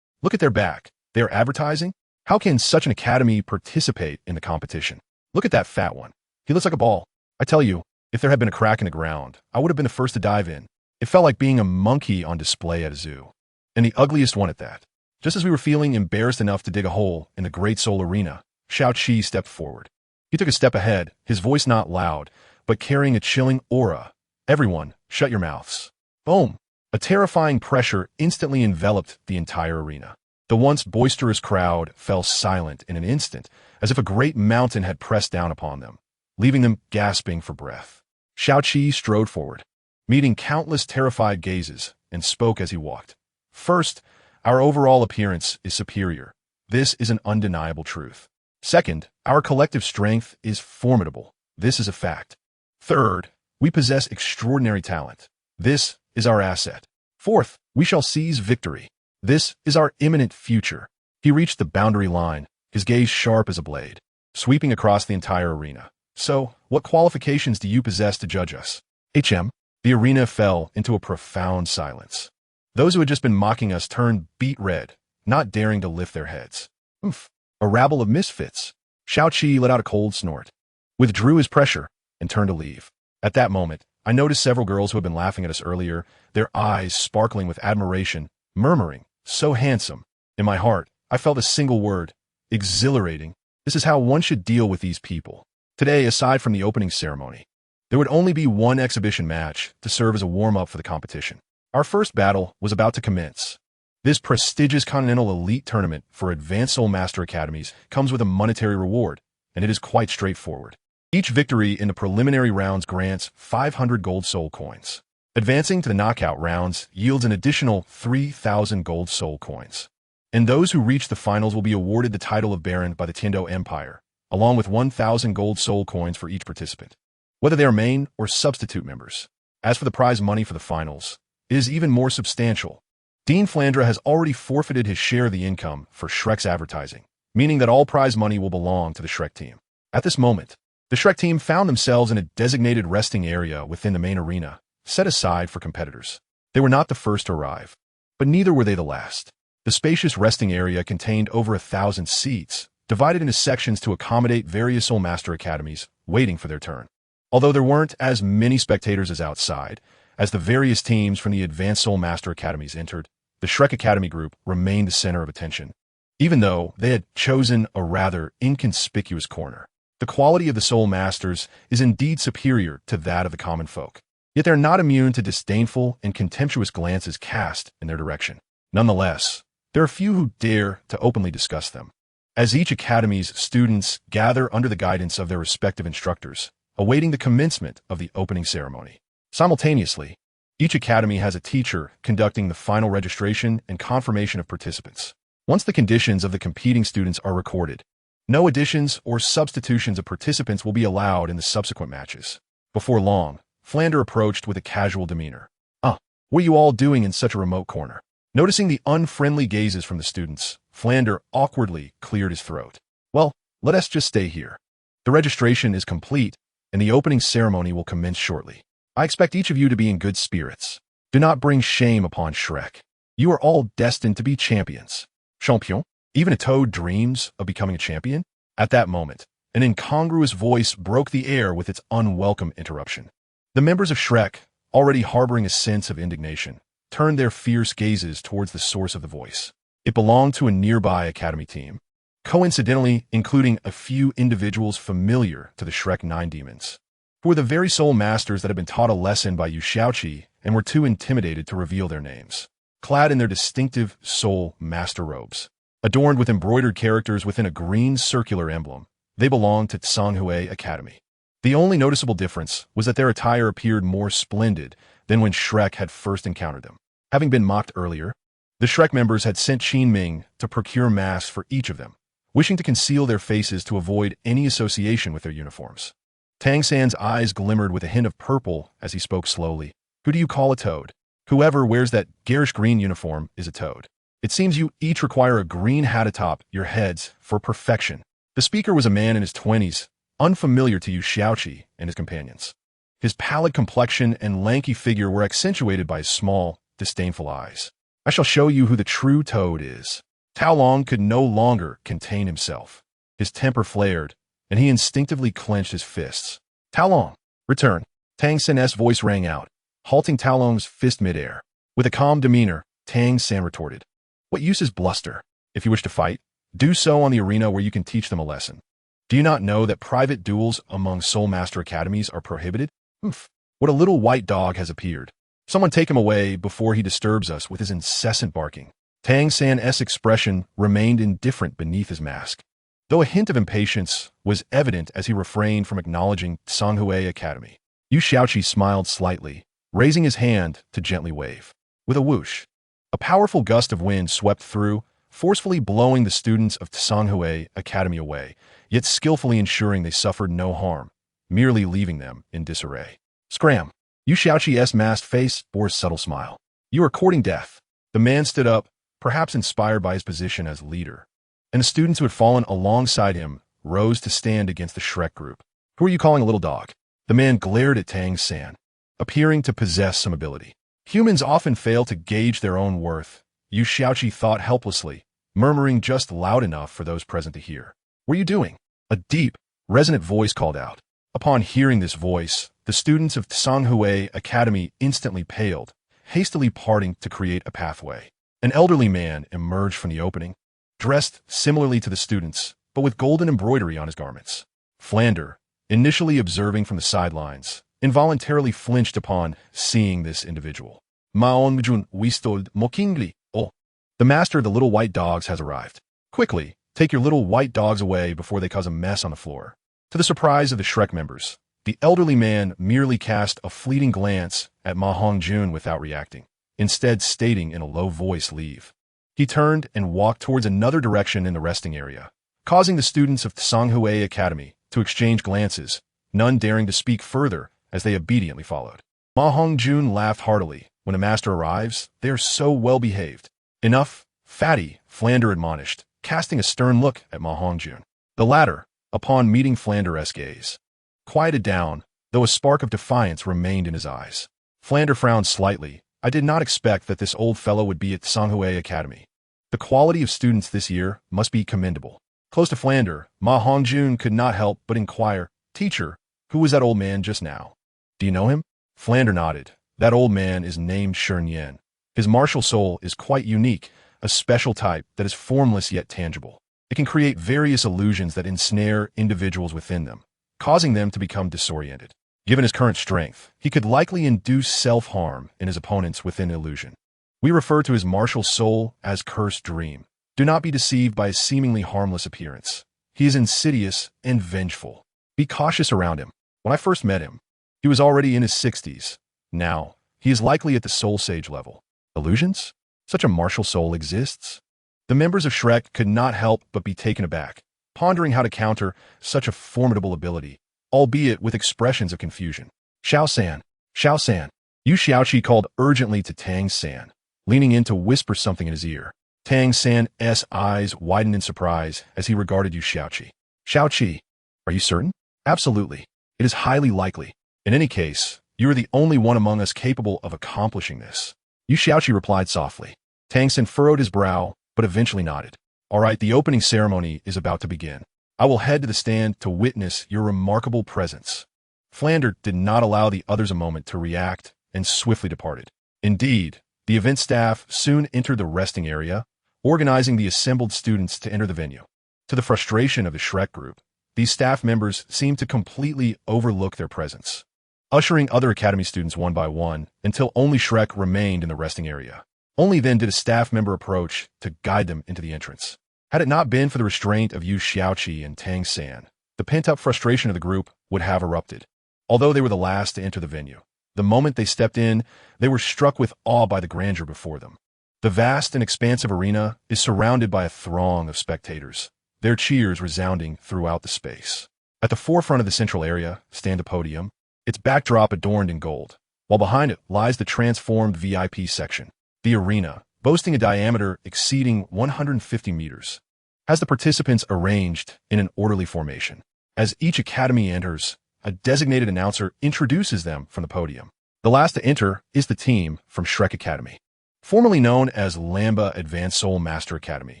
Look at their back. They are advertising? How can such an academy participate in the competition? Look at that fat one. He looks like a ball. I tell you, if there had been a crack in the ground, I would have been the first to dive in. It felt like being a monkey on display at a zoo. And the ugliest one at that. Just as we were feeling embarrassed enough to dig a hole in the Great Soul Arena, Shao-Chi stepped forward. He took a step ahead, his voice not loud, but carrying a chilling aura. Everyone, shut your mouths. Boom! A terrifying pressure instantly enveloped the entire arena. The once boisterous crowd fell silent in an instant, as if a great mountain had pressed down upon them, leaving them gasping for breath. Shao-Chi strode forward, meeting countless terrified gazes, and spoke as he walked. First, our overall appearance is superior. This is an undeniable truth. Second, our collective strength is formidable. This is a fact. Third, we possess extraordinary talent. This is our asset. Fourth, we shall seize victory. This is our imminent future. He reached the boundary line, his gaze sharp as a blade, sweeping across the entire arena. So, what qualifications do you possess to judge us? The arena fell into a profound silence. Those who had just been mocking us turned beet red, not daring to lift their heads. Oof, a rabble of misfits. Shao-Chi let out a cold snort, withdrew his pressure, and turned to leave. At that moment, I noticed several girls who had been laughing at us earlier, their eyes sparkling with admiration, murmuring, "So handsome." In my heart, I felt a single word: exhilarating. This is how one should deal with these people. Today, aside from the opening ceremony, there would only be one exhibition match to serve as a warm-up for the competition. Our first battle was about to commence. This prestigious Continental Elite Tournament for Advanced Soul Master Academies comes with a monetary reward, and it is quite straightforward. Each victory in the preliminary rounds grants 500 gold soul coins. Advancing to the knockout rounds yields an additional 3,000 gold soul coins. And those who reach the finals will be awarded the title of Baron by the Tiendo Empire, along with 1,000 gold soul coins for each participant, whether they are main or substitute members. As for the prize money for the finals, it is even more substantial. Dean Flandre has already forfeited his share of the income for Shrek's advertising, meaning that all prize money will belong to the Shrek team. At this moment, the Shrek team found themselves in a designated resting area within the main arena, set aside for competitors. They were not the first to arrive, but neither were they the last. The spacious resting area contained over 1,000 seats, divided into sections to accommodate various Soul Master Academies waiting for their turn. Although there weren't as many spectators as outside, as the various teams from the Advanced Soul Master Academies entered, the Shrek Academy group remained the center of attention. Even though they had chosen a rather inconspicuous corner, the quality of the Soul Masters is indeed superior to that of the common folk. Yet they're not immune to disdainful and contemptuous glances cast in their direction. Nonetheless, there are few who dare to openly discuss them. As each academy's students gather under the guidance of their respective instructors, awaiting the commencement of the opening ceremony. Simultaneously, each academy has a teacher conducting the final registration and confirmation of participants. Once the conditions of the competing students are recorded, no additions or substitutions of participants will be allowed in the subsequent matches. Before long, Flandre approached with a casual demeanor. What are you all doing in such a remote corner? Noticing the unfriendly gazes from the students, Flandre awkwardly cleared his throat. Well, let us just stay here. The registration is complete, and the opening ceremony will commence shortly. I expect each of you to be in good spirits. Do not bring shame upon Shrek. You are all destined to be champions. Champion? Even a toad dreams of becoming a champion? At that moment, an incongruous voice broke the air with its unwelcome interruption. The members of Shrek, already harboring a sense of indignation, turned their fierce gazes towards the source of the voice. It belonged to a nearby academy team, coincidentally including a few individuals familiar to the Shrek 9 demons, who were the very soul masters that had been taught a lesson by Yu Shaoqi and were too intimidated to reveal their names. Clad in their distinctive soul master robes, adorned with embroidered characters within a green circular emblem, they belonged to Tsanghui Academy. The only noticeable difference was that their attire appeared more splendid than when Shrek had first encountered them. Having been mocked earlier, the Shrek members had sent Qin Ming to procure masks for each of them, wishing to conceal their faces to avoid any association with their uniforms. Tang San's eyes glimmered with a hint of purple as he spoke slowly. Who do you call a toad? Whoever wears that garish green uniform is a toad. It seems you each require a green hat atop your heads for perfection. The speaker was a man in his 20s, unfamiliar to Yu Xiaoqi and his companions. His pallid complexion and lanky figure were accentuated by his small, disdainful eyes. I shall show you who the true toad is. Tao Long could no longer contain himself. His temper flared, and he instinctively clenched his fists. Tao Long, return. Tang San's voice rang out, halting Tao Long's fist midair. With a calm demeanor, Tang San retorted, what use is bluster? If you wish to fight, do so on the arena where you can teach them a lesson. Do you not know that private duels among Soul Master Academies are prohibited? Oof. What a little white dog has appeared. Someone take him away before he disturbs us with his incessant barking. Tang San's expression remained indifferent beneath his mask, though a hint of impatience was evident as he refrained from acknowledging Songhui Academy. Yu Xiaoqi smiled slightly, raising his hand to gently wave. With a whoosh, a powerful gust of wind swept through, forcefully blowing the students of Songhui Academy away, yet skillfully ensuring they suffered no harm, merely leaving them in disarray. Scram! Yu Xiaoqi's masked face bore a subtle smile. You are courting death. The man stood up, perhaps inspired by his position as leader, and the students who had fallen alongside him rose to stand against the Shrek group. Who are you calling a little dog? The man glared at Tang San, appearing to possess some ability. Humans often fail to gauge their own worth, Yu Xiaoqi thought helplessly, murmuring just loud enough for those present to hear. What are you doing? A deep, resonant voice called out. Upon hearing this voice, the students of Songhui Academy instantly paled, hastily parting to create a pathway. An elderly man emerged from the opening, dressed similarly to the students, but with golden embroidery on his garments. Flander, initially observing from the sidelines, involuntarily flinched upon seeing this individual. Maon Mjun Wistold Mokingli. Oh, the master of the little white dogs has arrived. Quickly, take your little white dogs away before they cause a mess on the floor. To the surprise of the Shrek members, the elderly man merely cast a fleeting glance at Ma Hongjun without reacting, instead stating in a low voice, leave. He turned and walked towards another direction in the resting area, causing the students of Songhui Academy to exchange glances, none daring to speak further as they obediently followed. Ma Hongjun laughed heartily. When a master arrives, they are so well behaved. Enough, fatty, Flander admonished, casting a stern look at Ma Hongjun. The latter, upon meeting Flander's gaze, quieted down, though a spark of defiance remained in his eyes. Flander frowned slightly. I did not expect that this old fellow would be at Songhui Academy. The quality of students this year must be commendable. Close to Flander, Ma Hongjun could not help but inquire, Teacher, who was that old man just now? Do you know him? Flander nodded. That old man is named Shern Yen. His martial soul is quite unique, a special type that is formless yet tangible. It can create various illusions that ensnare individuals within them, causing them to become disoriented. Given his current strength, he could likely induce self-harm in his opponents within illusion. We refer to his martial soul as Cursed Dream. Do not be deceived by his seemingly harmless appearance. He is insidious and vengeful. Be cautious around him. When I first met him, he was already in his 60s. Now, he is likely at the Soul Sage level. Illusions? Such a martial soul exists? The members of Shrek could not help but be taken aback, pondering how to counter such a formidable ability, albeit with expressions of confusion. Xiao San, Xiao San. Yu Xiaoqi called urgently to Tang San, leaning in to whisper something in his ear. Tang San's eyes widened in surprise as he regarded Yu Xiaoqi. Xiaoqi, are you certain? Absolutely. It is highly likely. In any case, you are the only one among us capable of accomplishing this. Yu Xiaoqi replied softly. Tang San furrowed his brow, but eventually nodded. All right, the opening ceremony is about to begin. I will head to the stand to witness your remarkable presence. Flander did not allow the others a moment to react and swiftly departed. Indeed, the event staff soon entered the resting area, organizing the assembled students to enter the venue. To the frustration of the Shrek group, these staff members seemed to completely overlook their presence, ushering other academy students one by one until only Shrek remained in the resting area. Only then did a staff member approach to guide them into the entrance. Had it not been for the restraint of Yu Xiaoqi and Tang San, the pent-up frustration of the group would have erupted. Although they were the last to enter the venue, the moment they stepped in, they were struck with awe by the grandeur before them. The vast and expansive arena is surrounded by a throng of spectators, their cheers resounding throughout the space. At the forefront of the central area stand a podium, its backdrop adorned in gold, while behind it lies the transformed VIP section. The arena, boasting a diameter exceeding 150 meters, has the participants arranged in an orderly formation. As each academy enters, a designated announcer introduces them from the podium. The last to enter is the team from Shrek Academy. Formerly known as Lamba Advanced Soul Master Academy,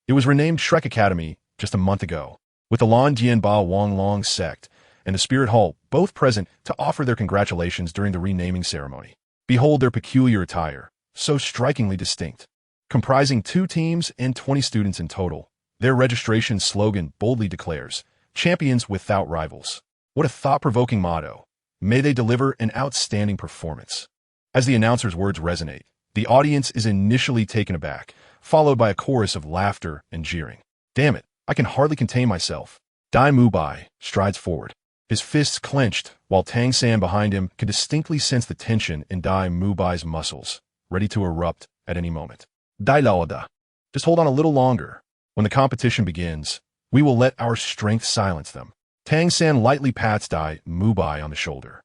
it was renamed Shrek Academy just a month ago, with the Lan Dianba Wang Long sect and the Spirit Hall both present to offer their congratulations during the renaming ceremony. Behold their peculiar attire, so strikingly distinct. Comprising 2 teams and 20 students in total, their registration slogan boldly declares, "Champions without rivals." What a thought-provoking motto. May they deliver an outstanding performance. As the announcer's words resonate, the audience is initially taken aback, followed by a chorus of laughter and jeering. Damn it, I can hardly contain myself. Dai Mubai strides forward, his fists clenched, while Tang San behind him can distinctly sense the tension in Dai Mubai's muscles, ready to erupt at any moment. Dai Laoda, just hold on a little longer. When the competition begins, we will let our strength silence them. Tang San lightly pats Dai Mubai on the shoulder.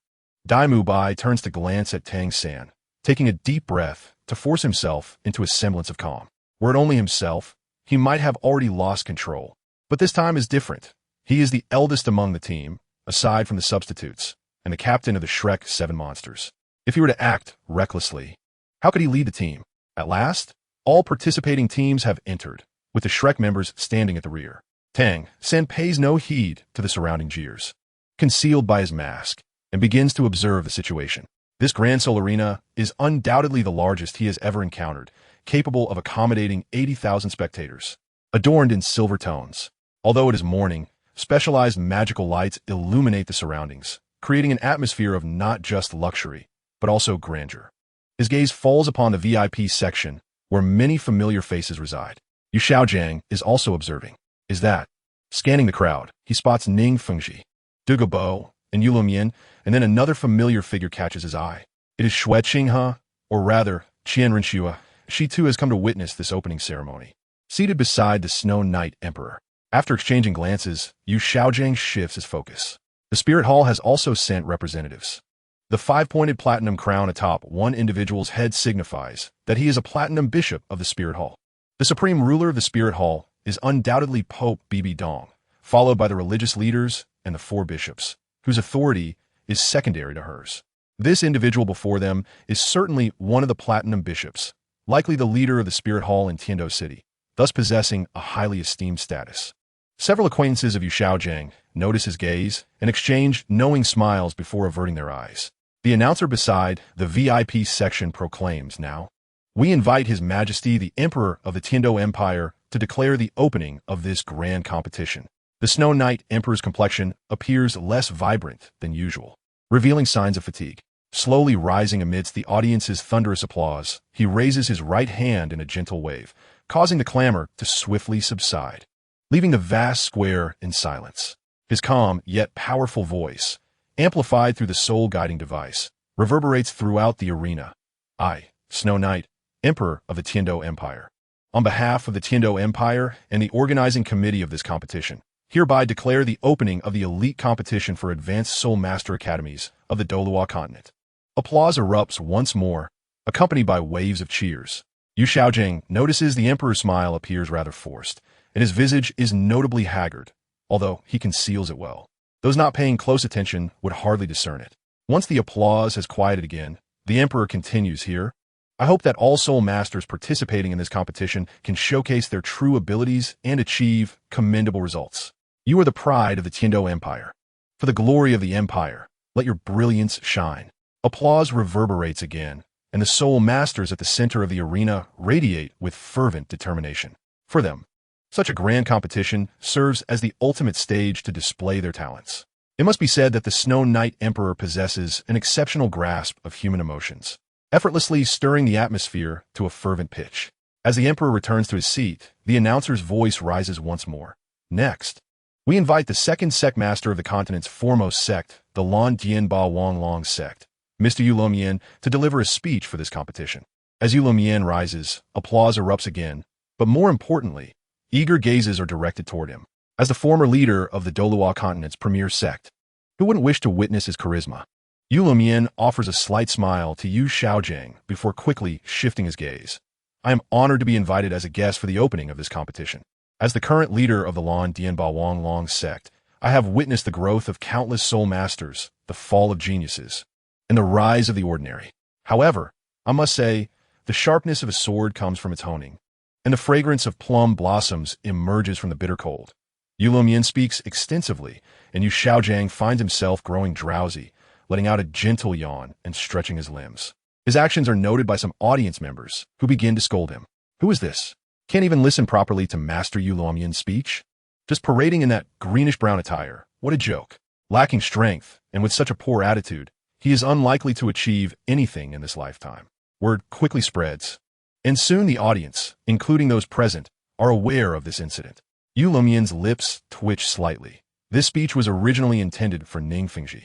Dai Mubai turns to glance at Tang San, taking a deep breath to force himself into a semblance of calm. Were it only himself, he might have already lost control. But this time is different. He is the eldest among the team, aside from the substitutes, and the captain of the Shrek 7 monsters. If he were to act recklessly, how could he lead the team? At last, all participating teams have entered, with the Shrek members standing at the rear. Tang San pays no heed to the surrounding jeers, concealed by his mask, and begins to observe the situation. This Grand Soul Arena is undoubtedly the largest he has ever encountered, capable of accommodating 80,000 spectators. Adorned in silver tones, although it is morning, specialized magical lights illuminate the surroundings, creating an atmosphere of not just luxury, but also grandeur. His gaze falls upon the VIP section, where many familiar faces reside. Yu Xiaojiang is also observing. Is that? Scanning the crowd, he spots Ning Fengji, Du Gabo, and Yu Lumian, and then another familiar figure catches his eye. It is Xue Qinghe, or rather, Qian Renxue. She too has come to witness this opening ceremony. Seated beside the Snow Knight Emperor, after exchanging glances, Yu Xiaojiang shifts his focus. The Spirit Hall has also sent representatives. The 5-pointed platinum crown atop one individual's head signifies that he is a platinum bishop of the Spirit Hall. The supreme ruler of the Spirit Hall is undoubtedly Pope Bibi Dong, followed by the religious leaders and the 4 bishops, whose authority is secondary to hers. This individual before them is certainly one of the platinum bishops, likely the leader of the Spirit Hall in Tiando City, thus possessing a highly esteemed status. Several acquaintances of Yu Xiaojiang notice his gaze and exchange knowing smiles before averting their eyes. The announcer beside the VIP section proclaims now, "We invite His Majesty the Emperor of the Tiando Empire to declare the opening of this grand competition." The Snow Knight Emperor's complexion appears less vibrant than usual, revealing signs of fatigue. Slowly rising amidst the audience's thunderous applause, he raises his right hand in a gentle wave, causing the clamor to swiftly subside, leaving the vast square in silence. His calm yet powerful voice, amplified through the soul-guiding device, reverberates throughout the arena. I, Snow Knight, Emperor of the Tiando Empire, on behalf of the Tiando Empire and the organizing committee of this competition, hereby declare the opening of the elite competition for Advanced Soul Master Academies of the Douluo continent. Applause erupts once more, accompanied by waves of cheers. Yu Xiaojiang notices the Emperor's smile appears rather forced, and his visage is notably haggard, although he conceals it well. Those not paying close attention would hardly discern it. Once the applause has quieted again, the Emperor continues here. I hope that all soul masters participating in this competition can showcase their true abilities and achieve commendable results. You are the pride of the Tiando Empire. For the glory of the Empire, let your brilliance shine. Applause reverberates again, and the soul masters at the center of the arena radiate with fervent determination. For them, such a grand competition serves as the ultimate stage to display their talents. It must be said that the Snow Knight Emperor possesses an exceptional grasp of human emotions, effortlessly stirring the atmosphere to a fervent pitch. As the Emperor returns to his seat, the announcer's voice rises once more. Next, We invite the second sect master of the continent's foremost sect, the Lan Dianba Wang Long sect, Mr. Yu Luomian, to deliver a speech for this competition. As Yu Luomian rises, applause erupts again, but more importantly, eager gazes are directed toward him. As the former leader of the Douluo continent's premier sect, who wouldn't wish to witness his charisma? Yu Luomian offers a slight smile to Yu Xiaojiang before quickly shifting his gaze. I am honored to be invited as a guest for the opening of this competition. As the current leader of the Lan Dianba Wang Long sect, I have witnessed the growth of countless soul masters, the fall of geniuses, and the rise of the ordinary. However, I must say, the sharpness of a sword comes from its honing, and the fragrance of plum blossoms emerges from the bitter cold. Yu Luomian speaks extensively, and Yu Xiaojiang finds himself growing drowsy, letting out a gentle yawn and stretching his limbs. His actions are noted by some audience members, who begin to scold him. Who is this? Can't even listen properly to Master Yu Luomian's speech? Just parading in that greenish-brown attire. What a joke. Lacking strength, and with such a poor attitude, he is unlikely to achieve anything in this lifetime. Word quickly spreads, and soon the audience, including those present, are aware of this incident. Yu Luomian's lips twitch slightly. This speech was originally intended for Ning Fengji,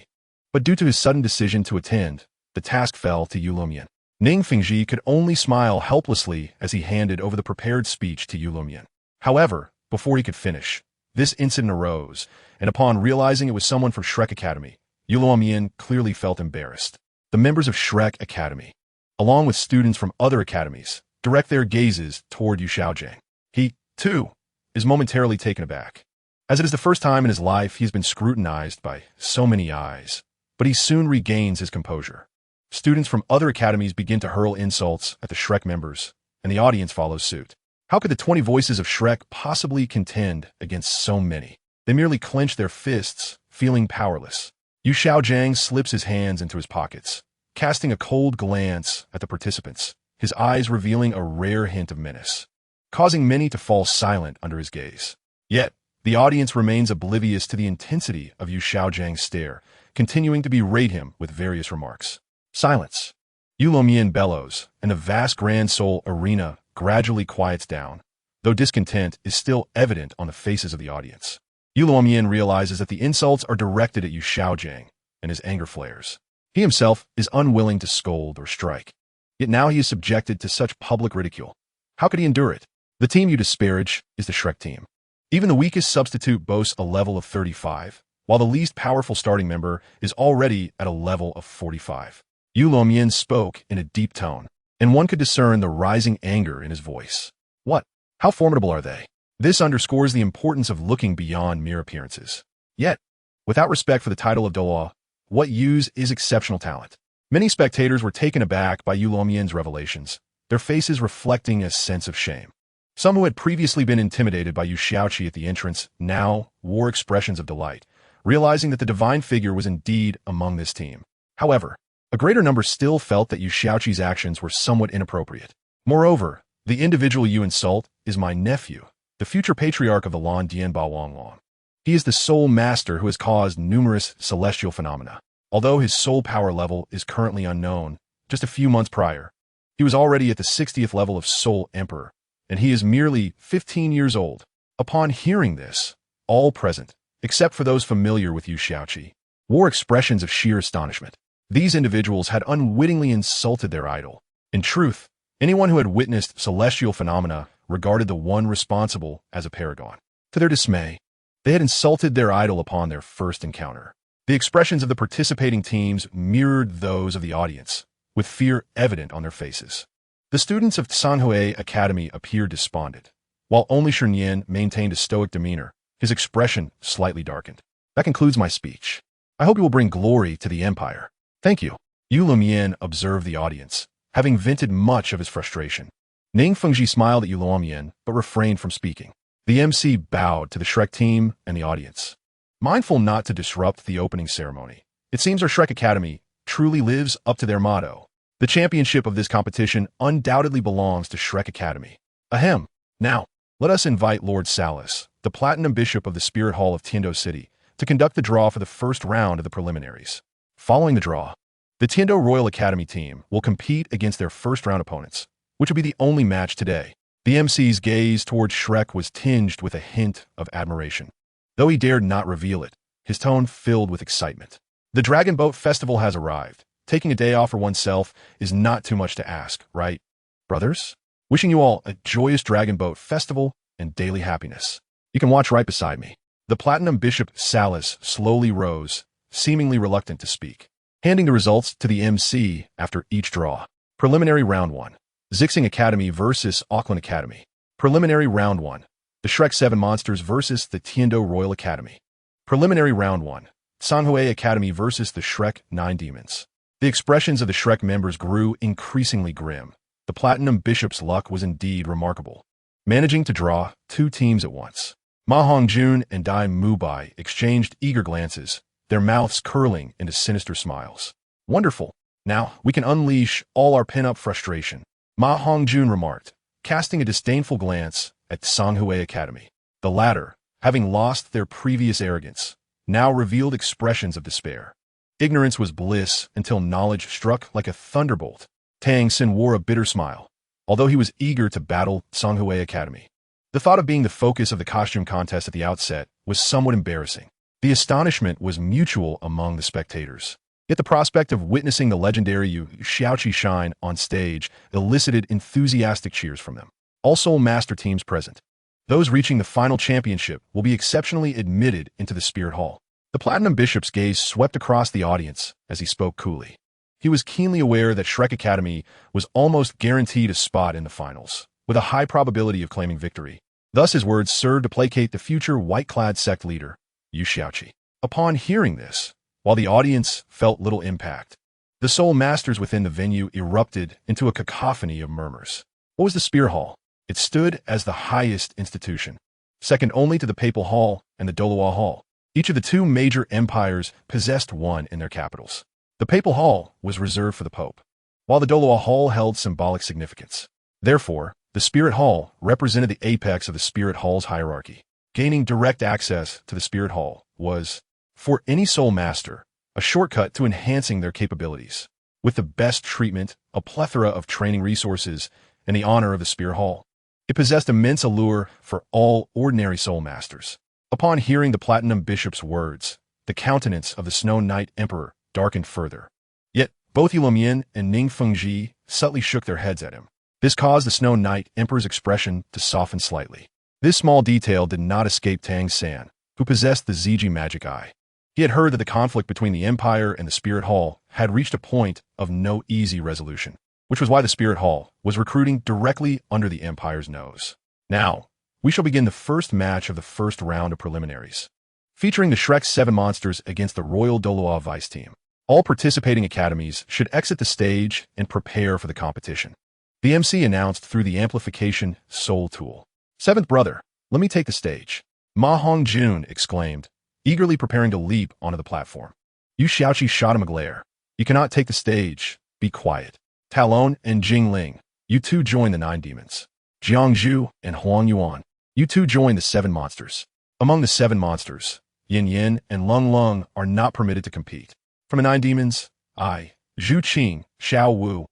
but due to his sudden decision to attend, the task fell to Yu Luomian. Ning Fengji could only smile helplessly as he handed over the prepared speech to Yu Luomian. However, before he could finish, this incident arose, and upon realizing it was someone from Shrek Academy, Yu Luomian clearly felt embarrassed. The members of Shrek Academy, along with students from other academies, direct their gazes toward Yu Xiaojiang. He, too, is momentarily taken aback. As it is the first time in his life he has been scrutinized by so many eyes, but he soon regains his composure. Students from other academies begin to hurl insults at the Shrek members, and the audience follows suit. How could the 20 voices of Shrek possibly contend against so many? They merely clench their fists, feeling powerless. Yu Xiaojiang slips his hands into his pockets, casting a cold glance at the participants, his eyes revealing a rare hint of menace, causing many to fall silent under his gaze. Yet, the audience remains oblivious to the intensity of Yu Xiaojiang's stare, continuing to berate him with various remarks. Silence. Yu Luomian bellows, and the vast Grand Soul arena gradually quiets down, though discontent is still evident on the faces of the audience. Yu Luomian realizes that the insults are directed at Yu Xiaojiang, and his anger flares. He himself is unwilling to scold or strike, yet now he is subjected to such public ridicule. How could he endure it? The team you disparage is the Shrek team. Even the weakest substitute boasts a level of 35, while the least powerful starting member is already at a level of 45. Yu Luomian spoke in a deep tone, and one could discern the rising anger in his voice. What? How formidable are they? This underscores the importance of looking beyond mere appearances. Yet, without respect for the title of Douluo, what Yu's is exceptional talent. Many spectators were taken aback by Yu Luomian's revelations, their faces reflecting a sense of shame. Some who had previously been intimidated by Yu Xiaoqi at the entrance now wore expressions of delight, realizing that the divine figure was indeed among this team. However, a greater number still felt that Yu Xiaoqi's actions were somewhat inappropriate. Moreover, the individual you insult is my nephew, the future patriarch of the Lan Dianba Wang Long. He is the soul master who has caused numerous celestial phenomena. Although his soul power level is currently unknown, just a few months prior, he was already at the 60th level of Soul Emperor, and he is merely 15 years old. Upon hearing this, all present, except for those familiar with Yu Xiaoqi, wore expressions of sheer astonishment. These individuals had unwittingly insulted their idol. In truth, anyone who had witnessed celestial phenomena regarded the one responsible as a paragon. To their dismay, they had insulted their idol upon their first encounter. The expressions of the participating teams mirrored those of the audience, with fear evident on their faces. The students of Sanhui Academy appeared despondent, while only Shunyan maintained a stoic demeanor, his expression slightly darkened. That concludes my speech. I hope you will bring glory to the Empire. Thank you. Yu Luomian observed the audience, having vented much of his frustration. Ning Fengji smiled at Yu Luomian, but refrained from speaking. The MC bowed to the Shrek team and the audience. Mindful not to disrupt the opening ceremony, it seems our Shrek Academy truly lives up to their motto. The championship of this competition undoubtedly belongs to Shrek Academy. Ahem. Now, let us invite Lord Salis, the Platinum Bishop of the Spirit Hall of Tiando City, to conduct the draw for the first round of the preliminaries. Following the draw, the Tiando Royal Academy team will compete against their first-round opponents, which will be the only match today. The MC's gaze towards Shrek was tinged with a hint of admiration. Though he dared not reveal it, his tone filled with excitement. The Dragon Boat Festival has arrived. Taking a day off for oneself is not too much to ask, right, brothers? Wishing you all a joyous Dragon Boat Festival and daily happiness. You can watch right beside me. The Platinum Bishop Salas slowly rose, seemingly reluctant to speak, handing the results to the MC after each draw. Preliminary Round 1. Zixing Academy versus Auckland Academy. Preliminary Round 1. The Shrek 7 Monsters versus the Tiendo Royal Academy. Preliminary Round 1. Sanhui Academy versus the Shrek 9 Demons. The expressions of the Shrek members grew increasingly grim. The Platinum Bishop's luck was indeed remarkable, managing to draw 2 teams at once. Ma Hongjun and Dai Mubai exchanged eager glances, their mouths curling into sinister smiles. Wonderful. Now, we can unleash all our pin-up frustration, Ma Hongjun remarked, casting a disdainful glance at Sanhui Academy. The latter, having lost their previous arrogance, now revealed expressions of despair. Ignorance was bliss until knowledge struck like a thunderbolt. Tang Xin wore a bitter smile, although he was eager to battle Sanhui Academy. The thought of being the focus of the costume contest at the outset was somewhat embarrassing. The astonishment was mutual among the spectators. Yet the prospect of witnessing the legendary Yu Xiaoqi shine on stage elicited enthusiastic cheers from them. All Soul Master teams present. Those reaching the final championship will be exceptionally admitted into the Spirit Hall. The Platinum Bishop's gaze swept across the audience as he spoke coolly. He was keenly aware that Shrek Academy was almost guaranteed a spot in the finals, with a high probability of claiming victory. Thus his words served to placate the future white-clad sect leader, Yu Xiaoqi. Upon hearing this, while the audience felt little impact, the Soul Masters within the venue erupted into a cacophony of murmurs. What was the Spirit Hall? It stood as the highest institution, second only to the Papal Hall and the Douluo Hall. Each of the 2 major empires possessed one in their capitals. The Papal Hall was reserved for the Pope, while the Douluo Hall held symbolic significance. Therefore, the Spirit Hall represented the apex of the Spirit Hall's hierarchy. Gaining direct access to the Spirit Hall was, for any Soul Master, a shortcut to enhancing their capabilities. With the best treatment, a plethora of training resources, and the honor of the Spirit Hall, it possessed immense allure for all ordinary Soul Masters. Upon hearing the Platinum Bishop's words, the countenance of the Snow Knight Emperor darkened further. Yet, both Yilumian and Ning Fengji subtly shook their heads at him. This caused the Snow Knight Emperor's expression to soften slightly. This small detail did not escape Tang San, who possessed the Ziji magic eye. He had heard that the conflict between the Empire and the Spirit Hall had reached a point of no easy resolution, which was why the Spirit Hall was recruiting directly under the Empire's nose. Now, we shall begin the first match of the first round of preliminaries, featuring the Shrek 7 Monsters against the Royal Douluo Vice Team. All participating academies should exit the stage and prepare for the competition. The MC announced through the amplification Soul Tool. 7th brother, let me take the stage. Ma Hongjun exclaimed, eagerly preparing to leap onto the platform. Yu Xiaoqi shot him a glare. You cannot take the stage. Be quiet. Talon and Jingling, you 2 join the 9 demons. Jiangzhu and Huang Yuan, you 2 join the 7 monsters. Among the 7 monsters, Yin Yin and Lung Lung are not permitted to compete. From the 9 demons, I, Zhu Qing, Xiao Wu,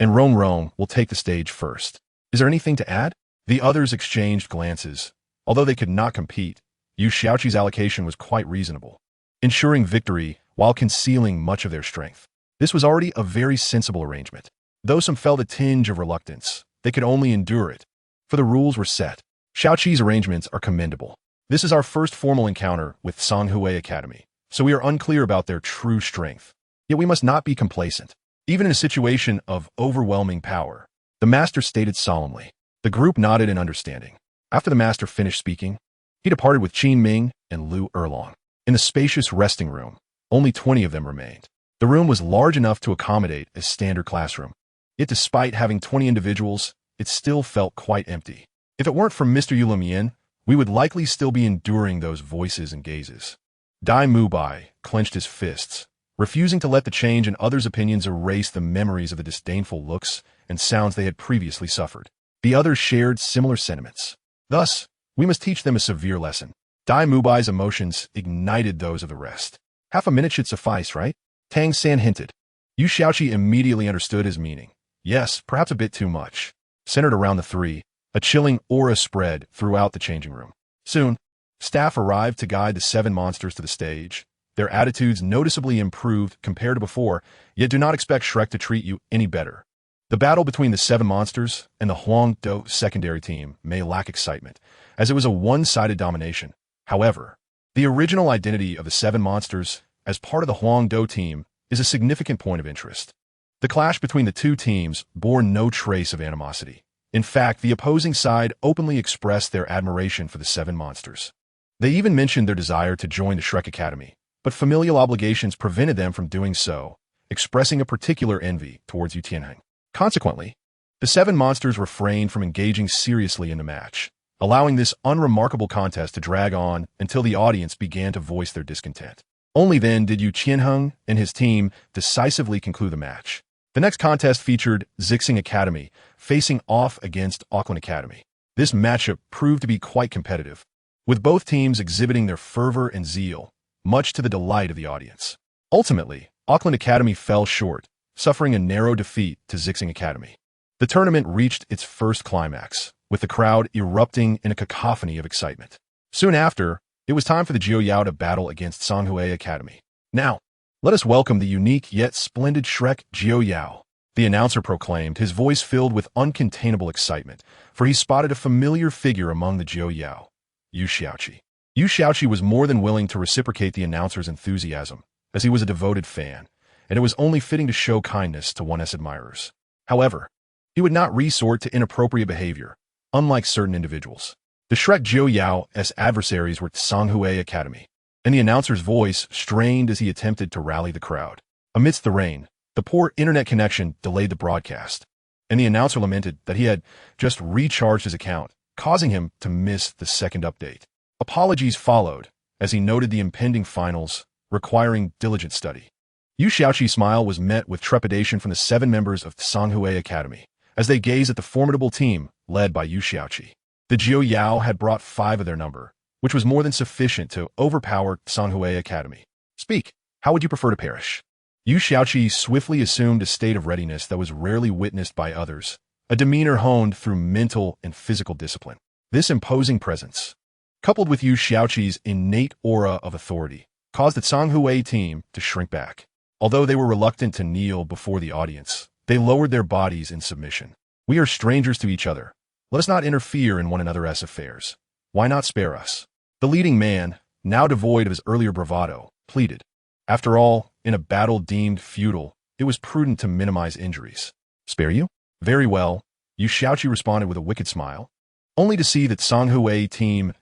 and Rong Rong will take the stage first. Is there anything to add? The others exchanged glances. Although they could not compete, Yu Xiaoqi's allocation was quite reasonable, ensuring victory while concealing much of their strength. This was already a very sensible arrangement. Though some felt a tinge of reluctance, they could only endure it, for the rules were set. Xiaoqi's arrangements are commendable. This is our first formal encounter with Sanhui Academy, so we are unclear about their true strength. Yet we must not be complacent. Even in a situation of overwhelming power, the master stated solemnly. The group nodded in understanding. After the master finished speaking, he departed with Qin Ming and Lu Erlong. In the spacious resting room, only 20 of them remained. The room was large enough to accommodate a standard classroom. Yet despite having 20 individuals, it still felt quite empty. If it weren't for Mr. Yilumian, we would likely still be enduring those voices and gazes. Dai Mubai clenched his fists, refusing to let the change in others' opinions erase the memories of the disdainful looks and sounds they had previously suffered. The others shared similar sentiments. Thus, we must teach them a severe lesson. Dai Mubai's emotions ignited those of the rest. Half a minute should suffice, right? Tang San hinted. Yu Xiaoqi immediately understood his meaning. Yes, perhaps a bit too much. Centered around the 3, a chilling aura spread throughout the changing room. Soon, Staff arrived to guide the 7 monsters to the stage. Their attitudes noticeably improved compared to before, yet do not expect Shrek to treat you any better. The battle between the 7 monsters and the Huangdo secondary team may lack excitement, as it was a one-sided domination. However, the original identity of the 7 monsters as part of the Huangdo team is a significant point of interest. The clash between the two teams bore no trace of animosity. In fact, the opposing side openly expressed their admiration for the 7 monsters. They even mentioned their desire to join the Shrek Academy, but familial obligations prevented them from doing so, expressing a particular envy towards Yu Tianheng. Consequently, the 7 monsters refrained from engaging seriously in the match, allowing this unremarkable contest to drag on until the audience began to voice their discontent. Only then did Yu Tianheng and his team decisively conclude the match. The next contest featured Zixing Academy facing off against Auckland Academy. This matchup proved to be quite competitive, with both teams exhibiting their fervor and zeal, much to the delight of the audience. Ultimately, Auckland Academy fell short, suffering a narrow defeat to Zixing Academy. The tournament reached its first climax, with the crowd erupting in a cacophony of excitement. Soon after, it was time for the Jiu Yao to battle against Songhui Academy. Now, let us welcome the unique yet splendid Shrek Jiu Yao, the announcer proclaimed, his voice filled with uncontainable excitement, for he spotted a familiar figure among the Jiu Yao, Yu Xiaoqi. Yu Xiaoqi was more than willing to reciprocate the announcer's enthusiasm, as he was a devoted fan, and it was only fitting to show kindness to one's admirers. However, he would not resort to inappropriate behavior, unlike certain individuals. The Shrek Jiu Yao's adversaries were Songhui Academy, and the announcer's voice strained as he attempted to rally the crowd. Amidst the rain, the poor internet connection delayed the broadcast, and the announcer lamented that he had just recharged his account, causing him to miss the second update. Apologies followed, as he noted the impending finals, requiring diligent study. Yu Xiaoqi's smile was met with trepidation from the 7 members of Songhui Academy, as they gazed at the formidable team led by Yu Xiaoqi. The Jiu Yao had brought 5 of their number, which was more than sufficient to overpower Songhui Academy. Speak, how would you prefer to perish? Yu Xiaoqi swiftly assumed a state of readiness that was rarely witnessed by others, a demeanor honed through mental and physical discipline. This imposing presence, coupled with Yu Xiaoqi's innate aura of authority, caused the Songhui team to shrink back. Although they were reluctant to kneel before the audience, they lowered their bodies in submission. We are strangers to each other. Let us not interfere in one another's affairs. Why not spare us? The leading man, now devoid of his earlier bravado, pleaded. After all, in a battle deemed futile, it was prudent to minimize injuries. Spare you? Very well, Yu Xiaoqi responded with a wicked smile, only to see that Songhui team's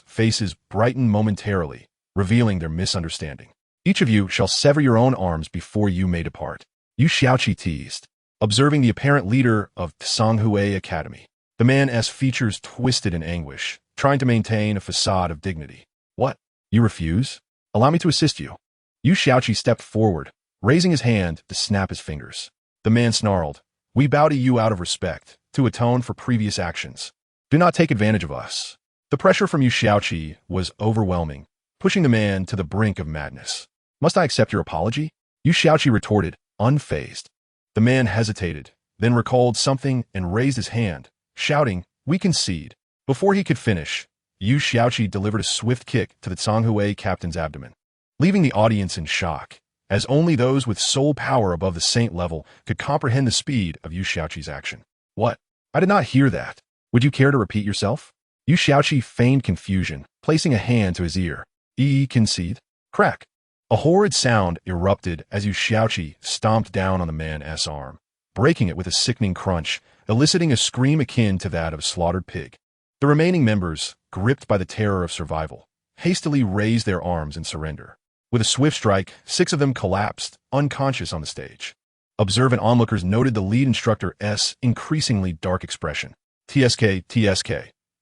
faces brighten momentarily, revealing their misunderstanding. Each of you shall sever your own arms before you may depart. Yu Xiaoqi teased, observing the apparent leader of Songhui Academy. The man's features twisted in anguish, trying to maintain a facade of dignity. What? You refuse? Allow me to assist you. Yu Xiaoqi stepped forward, raising his hand to snap his fingers. The man snarled, We bow to you out of respect, to atone for previous actions. Do not take advantage of us. The pressure from Yu Xiaoqi was overwhelming, pushing the man to the brink of madness. Must I accept your apology? Yu Xiaoqi retorted, unfazed. The man hesitated, then recalled something and raised his hand, shouting, We concede. Before he could finish, Yu Xiaoqi delivered a swift kick to the Songhui captain's abdomen, leaving the audience in shock, as only those with soul power above the saint level could comprehend the speed of Yu Xiaoqi's action. What? I did not hear that. Would you care to repeat yourself? Yu Xiaoqi feigned confusion, placing a hand to his ear. Concede? Crack. A horrid sound erupted as Yu Xiaoqi stomped down on the man's arm, breaking it with a sickening crunch, eliciting a scream akin to that of a slaughtered pig. The remaining members, gripped by the terror of survival, hastily raised their arms in surrender. With a swift strike, 6 of them collapsed, unconscious on the stage. Observant onlookers noted the lead instructor's increasingly dark expression. TSK.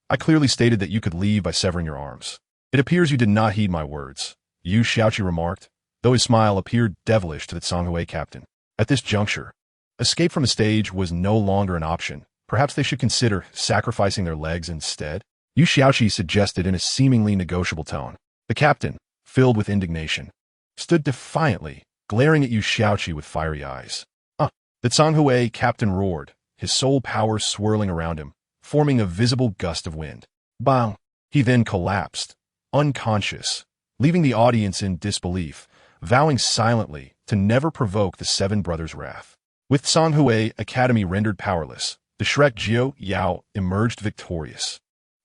I clearly stated that you could leave by severing your arms. It appears you did not heed my words, Yu Xiaoqi remarked, though his smile appeared devilish to the Songhui captain. At this juncture, escape from the stage was no longer an option. Perhaps they should consider sacrificing their legs instead? Yu Xiaoqi suggested in a seemingly negotiable tone. The captain, filled with indignation, stood defiantly, glaring at Yu Xiaoqi with fiery eyes. The Songhui captain roared, his soul power swirling around him, forming a visible gust of wind. Bang! He then collapsed, unconscious, leaving the audience in disbelief, vowing silently to never provoke the seven brothers' wrath. With Songhui Academy rendered powerless, the Shrek Jiao Yao emerged victorious.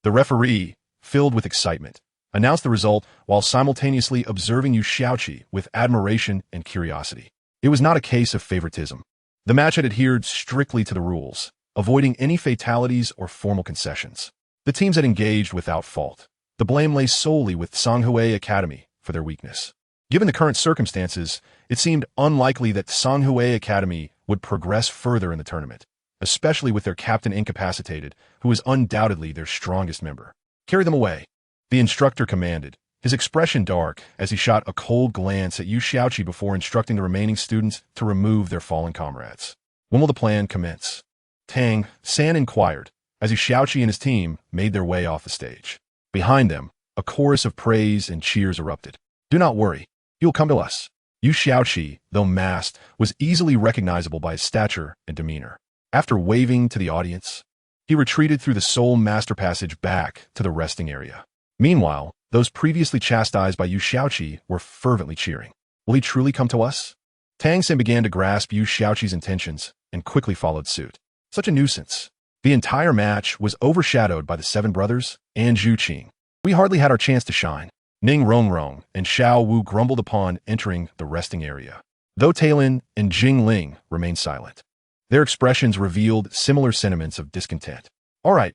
The referee, filled with excitement, announced the result while simultaneously observing Yu Xiaoqi with admiration and curiosity. It was not a case of favoritism. The match had adhered strictly to the rules, avoiding any fatalities or formal concessions. The teams had engaged without fault. The blame lay solely with Songhui Academy for their weakness. Given the current circumstances, it seemed unlikely that Songhui Academy would progress further in the tournament, especially with their captain incapacitated, who was undoubtedly their strongest member. Carry them away, the instructor commanded, his expression dark as he shot a cold glance at Yu Xiaoqi before instructing the remaining students to remove their fallen comrades. When will the plan commence? Tang San inquired, as Yu Xiaoqi and his team made their way off the stage. Behind them, a chorus of praise and cheers erupted. Do not worry, you'll come to us. Yu Xiaoqi, though masked, was easily recognizable by his stature and demeanor. After waving to the audience, he retreated through the Soul Master Passage back to the resting area. Meanwhile, those previously chastised by Yu Xiaoqi were fervently cheering. Will he truly come to us? Tang San began to grasp Yu Xiaoqi's intentions and quickly followed suit. Such a nuisance. The entire match was overshadowed by the seven brothers and Zhu Qing. We hardly had our chance to shine. Ning Rongrong and Xiao Wu grumbled upon entering the resting area, though Talin and Jing Ling remained silent. Their expressions revealed similar sentiments of discontent. All right,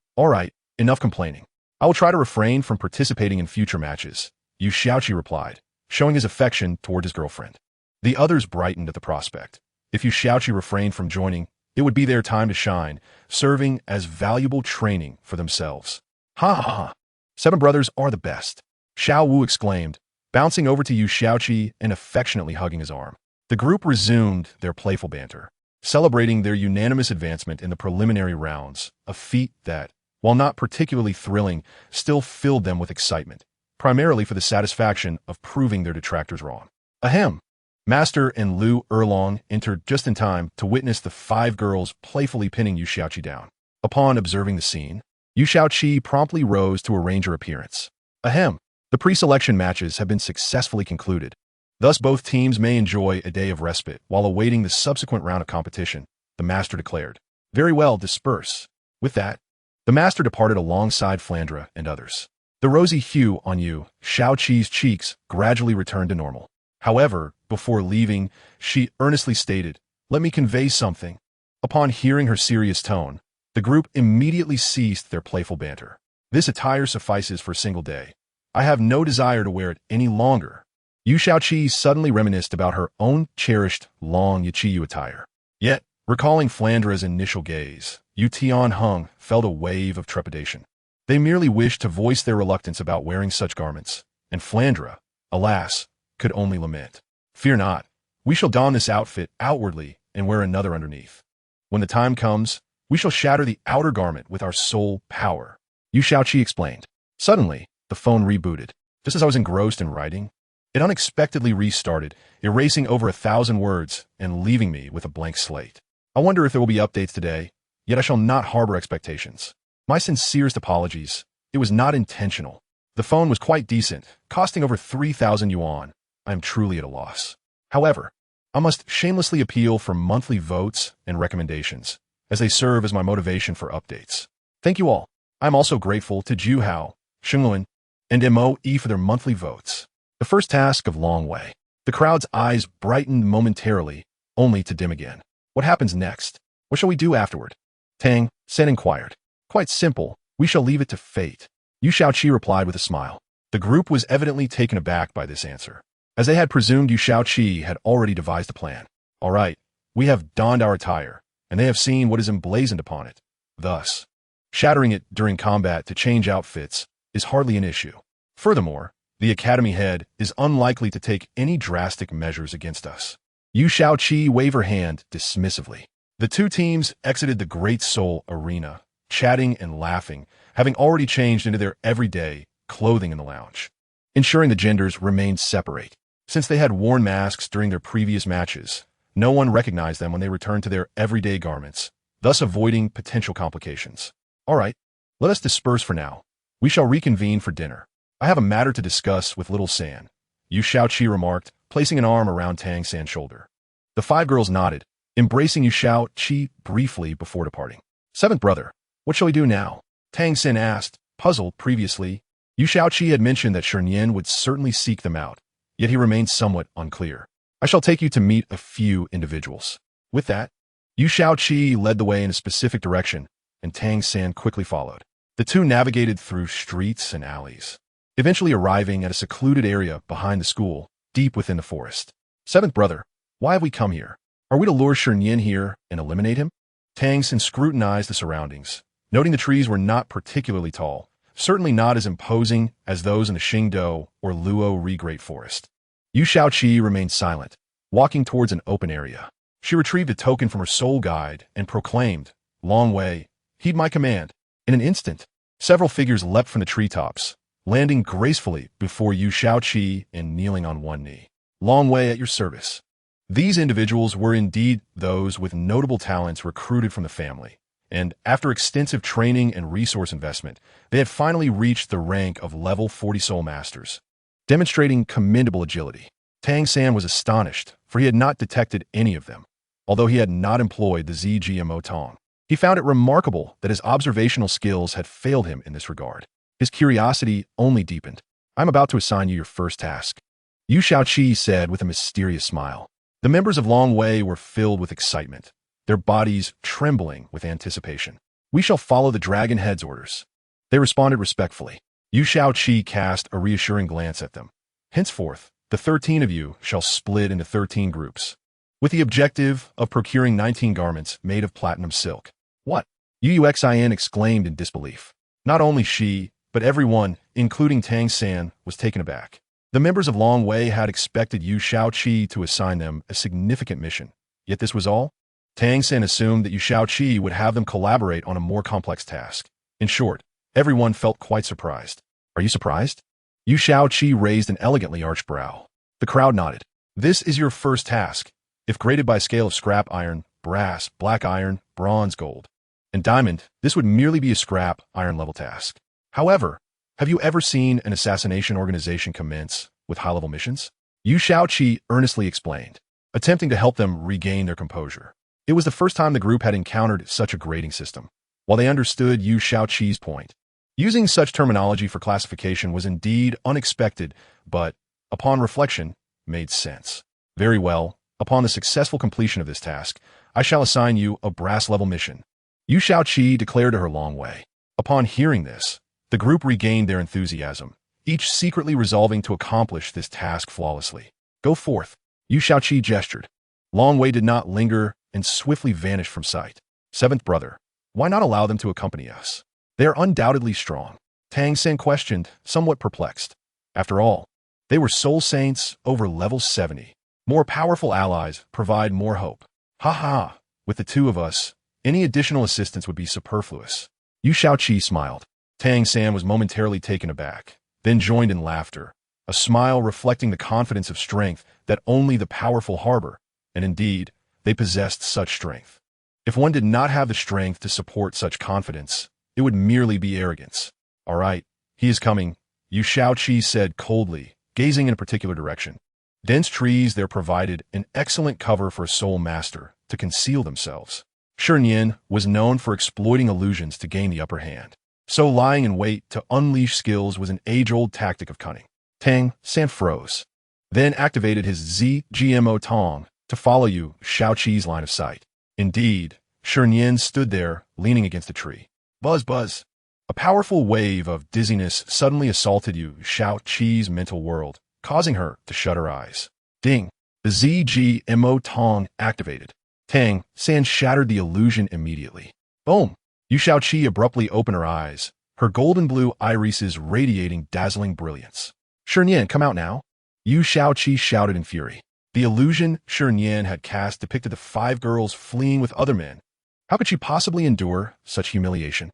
enough complaining. I will try to refrain from participating in future matches, Yu Xiaoqi replied, showing his affection toward his girlfriend. The others brightened at the prospect. If Yu Xiaoqi refrained from joining, it would be their time to shine, serving as valuable training for themselves. Ha ha ha! Seven brothers are the best, Xiao Wu exclaimed, bouncing over to Yu Xiaoqi and affectionately hugging his arm. The group resumed their playful banter, celebrating their unanimous advancement in the preliminary rounds, a feat that, while not particularly thrilling, still filled them with excitement, primarily for the satisfaction of proving their detractors wrong. Ahem! Master and Lu Erlong entered just in time to witness the five girls playfully pinning Yu Xiaoqi down. Upon observing the scene, Yu Xiaoqi promptly rose to arrange her appearance. Ahem! The pre-selection matches have been successfully concluded. Thus both teams may enjoy a day of respite while awaiting the subsequent round of competition, the master declared. Very well, disperse. With that, the master departed alongside Flandra and others. The rosy hue on Yu Xiaoqi's cheeks gradually returned to normal. However, before leaving, she earnestly stated, "Let me convey something." Upon hearing her serious tone, the group immediately ceased their playful banter. This attire suffices for a single day. I have no desire to wear it any longer. Yu Xiaoqi suddenly reminisced about her own cherished long Yichiyu attire. Yet, recalling Flandra's initial gaze, Yu Tianheng felt a wave of trepidation. They merely wished to voice their reluctance about wearing such garments, and Flandra, alas, could only lament. Fear not, we shall don this outfit outwardly and wear another underneath. When the time comes, we shall shatter the outer garment with our soul power, Yu Xiaoqi explained. Suddenly, the phone rebooted. Just as I was engrossed in writing, it unexpectedly restarted, erasing over 1,000 words and leaving me with a blank slate. I wonder if there will be updates today, yet I shall not harbor expectations. My sincerest apologies. It was not intentional. The phone was quite decent, costing over 3,000 yuan. I am truly at a loss. However, I must shamelessly appeal for monthly votes and recommendations, as they serve as my motivation for updates. Thank you all. I am also grateful to Juhao, Shengluan, and Moe for their monthly votes. The first task of Long Wei. The crowd's eyes brightened momentarily, only to dim again. What happens next? What shall we do afterward? Tang San inquired. Quite simple. We shall leave it to fate. Yu Xiaoqi replied with a smile. The group was evidently taken aback by this answer, as they had presumed Yu Xiaoqi had already devised a plan. All right, we have donned our attire, and they have seen what is emblazoned upon it. Thus, shattering it during combat to change outfits is hardly an issue. Furthermore, the academy head is unlikely to take any drastic measures against us. Yu Xiaoqi waved her hand dismissively. The two teams exited the Great Soul Arena, chatting and laughing, having already changed into their everyday clothing in the lounge, ensuring the genders remained separate. Since they had worn masks during their previous matches, no one recognized them when they returned to their everyday garments, thus avoiding potential complications. All right, let us disperse for now. We shall reconvene for dinner. I have a matter to discuss with little San, Yu Shaoqi remarked, placing an arm around Tang San's shoulder. The 5 girls nodded, embracing Yu Shaoqi briefly before departing. Seventh brother, what shall we do now? Tang San asked, puzzled. Previously, Yu Shaoqi had mentioned that Shernyan would certainly seek them out, yet he remained somewhat unclear. I shall take you to meet a few individuals. With that, Yu Shaoqi led the way in a specific direction, and Tang San quickly followed. The two navigated through streets and alleys, eventually arriving at a secluded area behind the school, deep within the forest. Seventh brother, why have we come here? Are we to lure Shernyan here and eliminate him? Tang San scrutinized the surroundings, noting the trees were not particularly tall, certainly not as imposing as those in the Qingdao or Luo Great Forest. Yu Shaoqi remained silent, walking towards an open area. She retrieved a token from her soul guide and proclaimed, Long Wei, heed my command. In an instant, several figures leapt from the treetops, landing gracefully before Yu Shaoqi and kneeling on one knee. Long Wei at your service. These individuals were indeed those with notable talents recruited from the family, and after extensive training and resource investment, they had finally reached the rank of level 40 Soul Masters, demonstrating commendable agility. Tang San was astonished, for he had not detected any of them, although he had not employed the ZGMO Tong. He found it remarkable that his observational skills had failed him in this regard. His curiosity only deepened. I'm about to assign you your first task, Yu Shaoqi said with a mysterious smile. The members of Long Wei were filled with excitement, their bodies trembling with anticipation. We shall follow the Dragon Head's orders. They responded respectfully. Yu Shaoqi cast a reassuring glance at them. Henceforth, the 13 of you shall split into 13 groups, with the objective of procuring 19 garments made of platinum silk. What? Yu Xin exclaimed in disbelief. Not only she, but everyone, including Tang San, was taken aback. The members of Long Wei had expected Yu Shaoqi to assign them a significant mission, yet this was all? Tang San assumed that Yu Shaoqi would have them collaborate on a more complex task. In short, everyone felt quite surprised. Are you surprised? Yu Shaoqi raised an elegantly arched brow. The crowd nodded. This is your first task. If graded by a scale of scrap iron, brass, black iron, bronze, gold, and diamond, this would merely be a scrap iron level task. However, have you ever seen an assassination organization commence with high-level missions? Yu Shaoqi earnestly explained, attempting to help them regain their composure. It was the first time the group had encountered such a grading system. While they understood Yu Shaoqi's point, using such terminology for classification was indeed unexpected, but, upon reflection, made sense. Very well, upon the successful completion of this task, I shall assign you a brass-level mission, Yu Shaoqi declared to her Long Wei. Upon hearing this, the group regained their enthusiasm, each secretly resolving to accomplish this task flawlessly. Go forth, Yu Shaoqi gestured. Long Wei did not linger and swiftly vanished from sight. Seventh brother, why not allow them to accompany us? They are undoubtedly strong. Tang San questioned, somewhat perplexed. After all, they were soul saints over level 70. More powerful allies provide more hope. Ha ha, with the two of us, any additional assistance would be superfluous. Yu Shaoqi smiled. Tang San was momentarily taken aback, then joined in laughter, a smile reflecting the confidence of strength that only the powerful harbor, and indeed, they possessed such strength. If one did not have the strength to support such confidence, it would merely be arrogance. All right, he is coming, Yu Shaoqi said coldly, gazing in a particular direction. Dense trees there provided an excellent cover for a soul master to conceal themselves. Shernyan was known for exploiting illusions to gain the upper hand, so lying in wait to unleash skills was an age-old tactic of cunning. Tang San froze, then activated his ZGMO Tong to follow Yu Shaoqi's line of sight. Indeed, Shernyan stood there, leaning against a tree. Buzz, buzz. A powerful wave of dizziness suddenly assaulted Yu Shaoqi's mental world, causing her to shut her eyes. Ding! The ZGMO Tong activated. Tang San shattered the illusion immediately. Boom! Yu Shaoqi abruptly opened her eyes, her golden blue irises radiating dazzling brilliance. Shernyan, come out now! Yu Shaoqi shouted in fury. The illusion Shernyan had cast depicted the 5 girls fleeing with other men. How could she possibly endure such humiliation?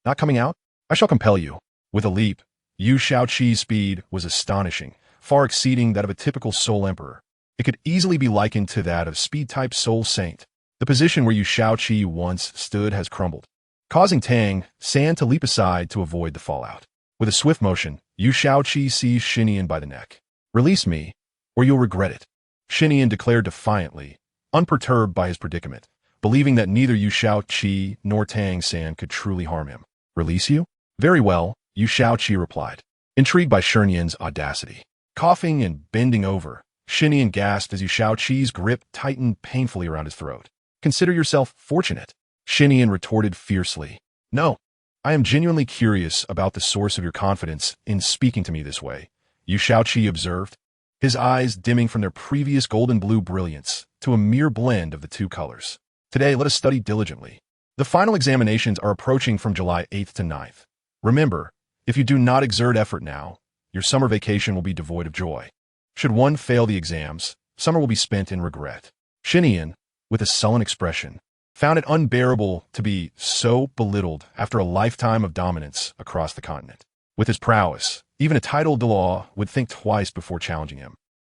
Not coming out? I shall compel you. With a leap, Yu Shaoqi's speed was astonishing, far exceeding that of a typical Soul Emperor. It could easily be likened to that of speed-type Soul Saint. The position where Yu Shaoqi once stood has crumbled, causing Tang San to leap aside to avoid the fallout. With a swift motion, Yu Shaoqi seized Xinian by the neck. Release me, or you'll regret it. Xinian declared defiantly, unperturbed by his predicament, believing that neither Yu Shaoqi nor Tang San could truly harm him. Release you? Very well, Yu Shaoqi replied, intrigued by Xinian's audacity. Coughing and bending over, Xinian gasped as Yu Shaoqi's grip tightened painfully around his throat. Consider yourself fortunate, Xinian retorted fiercely. No, I am genuinely curious about the source of your confidence in speaking to me this way, Yu Shaoqi observed, his eyes dimming from their previous golden-blue brilliance to a mere blend of the two colors. Today, let us study diligently. The final examinations are approaching from July 8th to 9th. Remember, if you do not exert effort now, your summer vacation will be devoid of joy. Should one fail the exams, summer will be spent in regret. Xinian, with a sullen expression, found it unbearable to be so belittled after a lifetime of dominance across the continent. With his prowess, even a titled Dalu would think twice before challenging him.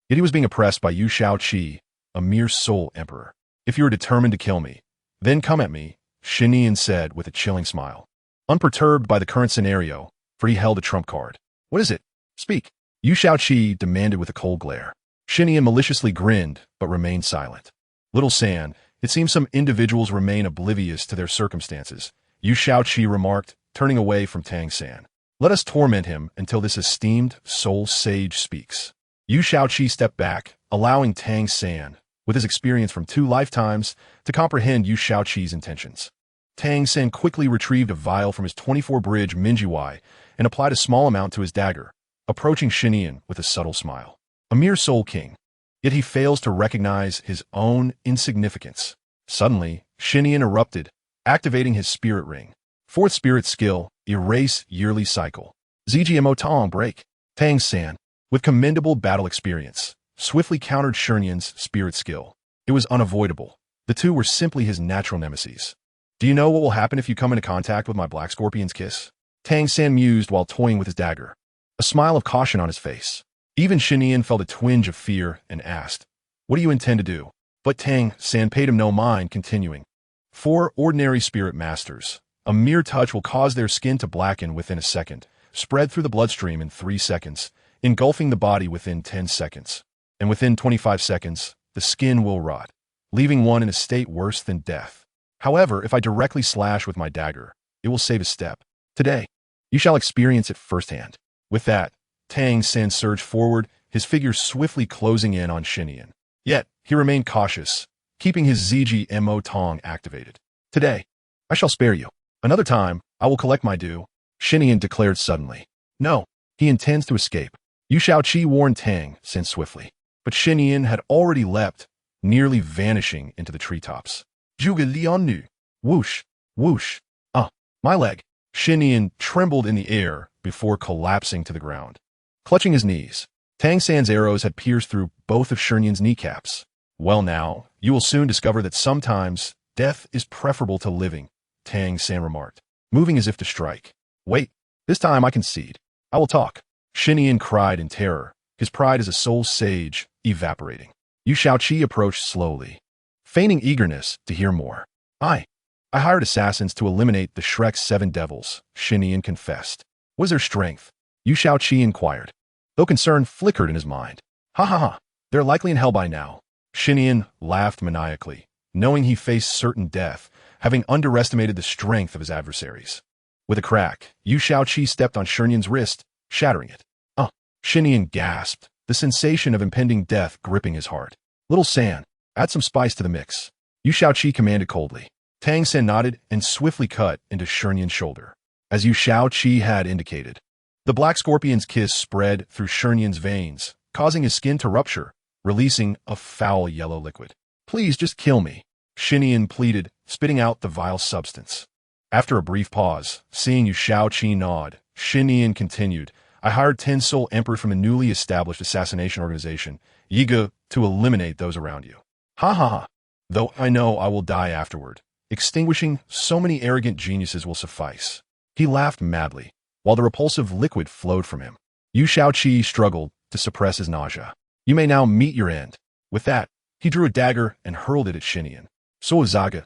Yet he was being oppressed by Yu Shaoqi, a mere soul emperor. If you are determined to kill me, then come at me, Xinian said with a chilling smile. Unperturbed by the current scenario, for he held a trump card. What is it? Speak, Yu Shaoqi demanded with a cold glare. Xinian maliciously grinned, but remained silent. Little San, it seems some individuals remain oblivious to their circumstances, Yu Shaoqi remarked, turning away from Tang San. Let us torment him until this esteemed soul sage speaks. Yu Shaoqi stepped back, allowing Tang San, with his experience from 2 lifetimes, to comprehend Yu Shaoqi's intentions. Tang San quickly retrieved a vial from his 24-bridge Minjiwai and applied a small amount to his dagger, approaching Xinian with a subtle smile. A mere soul king, yet he fails to recognize his own insignificance. Suddenly, Xinian erupted, activating his spirit ring. 4th spirit skill, erase yearly cycle. ZGMO Tong break. Tang San, with commendable battle experience, swiftly countered Xinian's spirit skill. It was unavoidable. The two were simply his natural nemeses. Do you know what will happen if you come into contact with my black scorpion's kiss? Tang San mused while toying with his dagger, a smile of caution on his face. Even Xinian felt a twinge of fear and asked, what do you intend to do? But Tang San paid him no mind, continuing. 4 ordinary spirit masters. A mere touch will cause their skin to blacken within a second, spread through the bloodstream in 3 seconds, engulfing the body within 10 seconds. And within 25 seconds, the skin will rot, leaving one in a state worse than death. However, if I directly slash with my dagger, it will save a step. Today, you shall experience it firsthand. With that, Tang San surged forward, his figure swiftly closing in on Xinian. Yet, he remained cautious, keeping his ZGMO Tong activated. Today, I shall spare you. Another time, I will collect my due, Xinian declared suddenly. No, he intends to escape. Yu Shaoqi warned Tang San swiftly. But Xinian had already leapt, nearly vanishing into the treetops. Zhuge Lian Nu. Whoosh, whoosh. My leg. Xinian trembled in the air before collapsing to the ground. Clutching his knees, Tang San's arrows had pierced through both of Xinian's kneecaps. Well now, you will soon discover that sometimes death is preferable to living, Tang San remarked, moving as if to strike. Wait, this time I concede. I will talk. Xinian cried in terror, his pride as a soul sage evaporating. Yu Shaoqi approached slowly, feigning eagerness to hear more. I hired assassins to eliminate the Shrek's 7 devils, Xinian confessed. What is their strength? Yu Shaoqi inquired, though concern flickered in his mind. Ha ha ha, they're likely in hell by now. Xinian laughed maniacally, knowing he faced certain death, having underestimated the strength of his adversaries. With a crack, Yu Shaoqi stepped on Xinian's wrist, shattering it. Xinian gasped, the sensation of impending death gripping his heart. Little San, add some spice to the mix. Yu Shaoqi commanded coldly. Tang San nodded and swiftly cut into Xinian's shoulder. As Yu Shaoqi had indicated, the black scorpion's kiss spread through Xinian's veins, causing his skin to rupture, releasing a foul yellow liquid. Please just kill me, Xinian pleaded, spitting out the vile substance. After a brief pause, seeing Yu Shaoqi nod, Xinian continued, I hired 10 soul emperors from a newly established assassination organization, Yiga, to eliminate those around you. Ha ha ha. Though I know I will die afterward, extinguishing so many arrogant geniuses will suffice. He laughed madly, while the repulsive liquid flowed from him. Yu Shaoqi struggled to suppress his nausea. You may now meet your end. With that, he drew a dagger and hurled it at Xinian. Soazaga,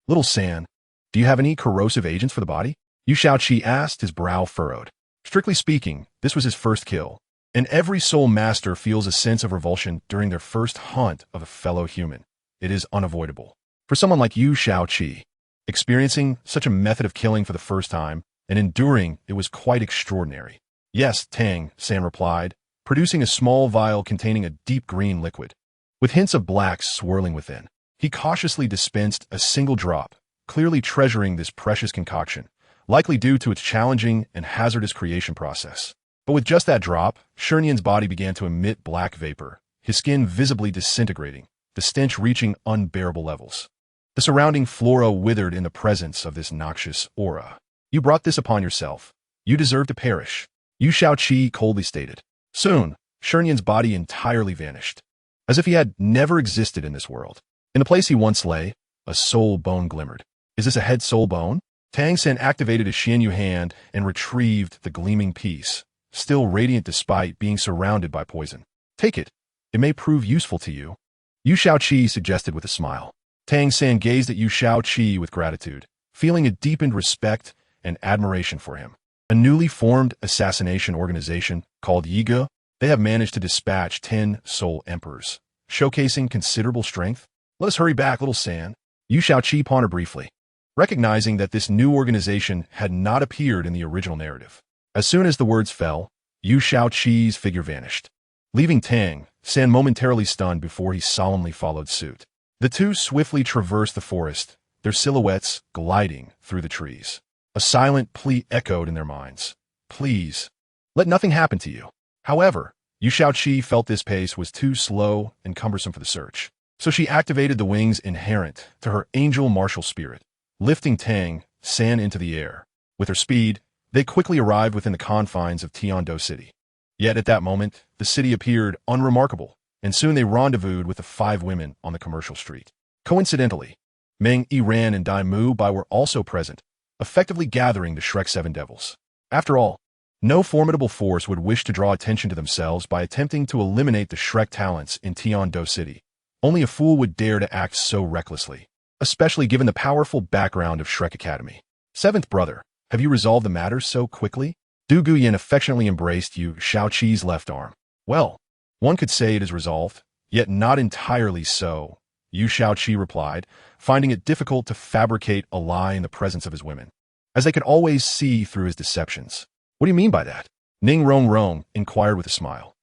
Little San, do you have any corrosive agents for the body? Yu Shaoqi asked, his brow furrowed. Strictly speaking, this was his first kill, and every soul master feels a sense of revulsion during their first hunt of a fellow human. It is unavoidable. For someone like Yu Shaoqi, experiencing such a method of killing for the first time and enduring it was quite extraordinary. Yes, Tang San replied, producing a small vial containing a deep green liquid, with hints of black swirling within. He cautiously dispensed a single drop, clearly treasuring this precious concoction, likely due to its challenging and hazardous creation process. But with just that drop, Shernyan's body began to emit black vapor, his skin visibly disintegrating, the stench reaching unbearable levels. The surrounding flora withered in the presence of this noxious aura. You brought this upon yourself. You deserve to perish, Yu Shaoqi coldly stated. Soon, Shernyan's body entirely vanished, as if he had never existed in this world. In the place he once lay, a soul bone glimmered. Is this a head soul bone? Tang San activated his Xianyu hand and retrieved the gleaming piece, still radiant despite being surrounded by poison. Take it. It may prove useful to you, Yu Shaoqi suggested with a smile. Tang San gazed at Yu Shaoqi with gratitude, feeling a deepened respect and admiration for him. A newly formed assassination organization called Yiga, they have managed to dispatch 10 soul emperors, showcasing considerable strength. Let us hurry back, little San, Yu Shaoqi pondered briefly, recognizing that this new organization had not appeared in the original narrative. As soon as the words fell, Yu Shaoqi's figure vanished, leaving Tang San momentarily stunned before he solemnly followed suit. The two swiftly traversed the forest, their silhouettes gliding through the trees. A silent plea echoed in their minds. Please, let nothing happen to you. However, Yu Shaoqi felt this pace was too slow and cumbersome for the search, so she activated the wings inherent to her angel martial spirit, lifting Tang San into the air. With her speed, they quickly arrived within the confines of Tiando City. Yet at that moment, the city appeared unremarkable, and soon they rendezvoused with the 5 women on the commercial street. Coincidentally, Meng Yiran and Dai Mu Bai were also present, effectively gathering the Shrek 7 devils. After all, no formidable force would wish to draw attention to themselves by attempting to eliminate the Shrek talents in Tiando City. Only a fool would dare to act so recklessly, especially given the powerful background of Shrek Academy. 7th brother, have you resolved the matter so quickly? Du Guyan affectionately embraced Yu Shaoqi's left arm. Well, one could say it is resolved, yet not entirely so, Yu Shaoqi replied, finding it difficult to fabricate a lie in the presence of his women, as they could always see through his deceptions. What do you mean by that? Ning Rong inquired with a smile.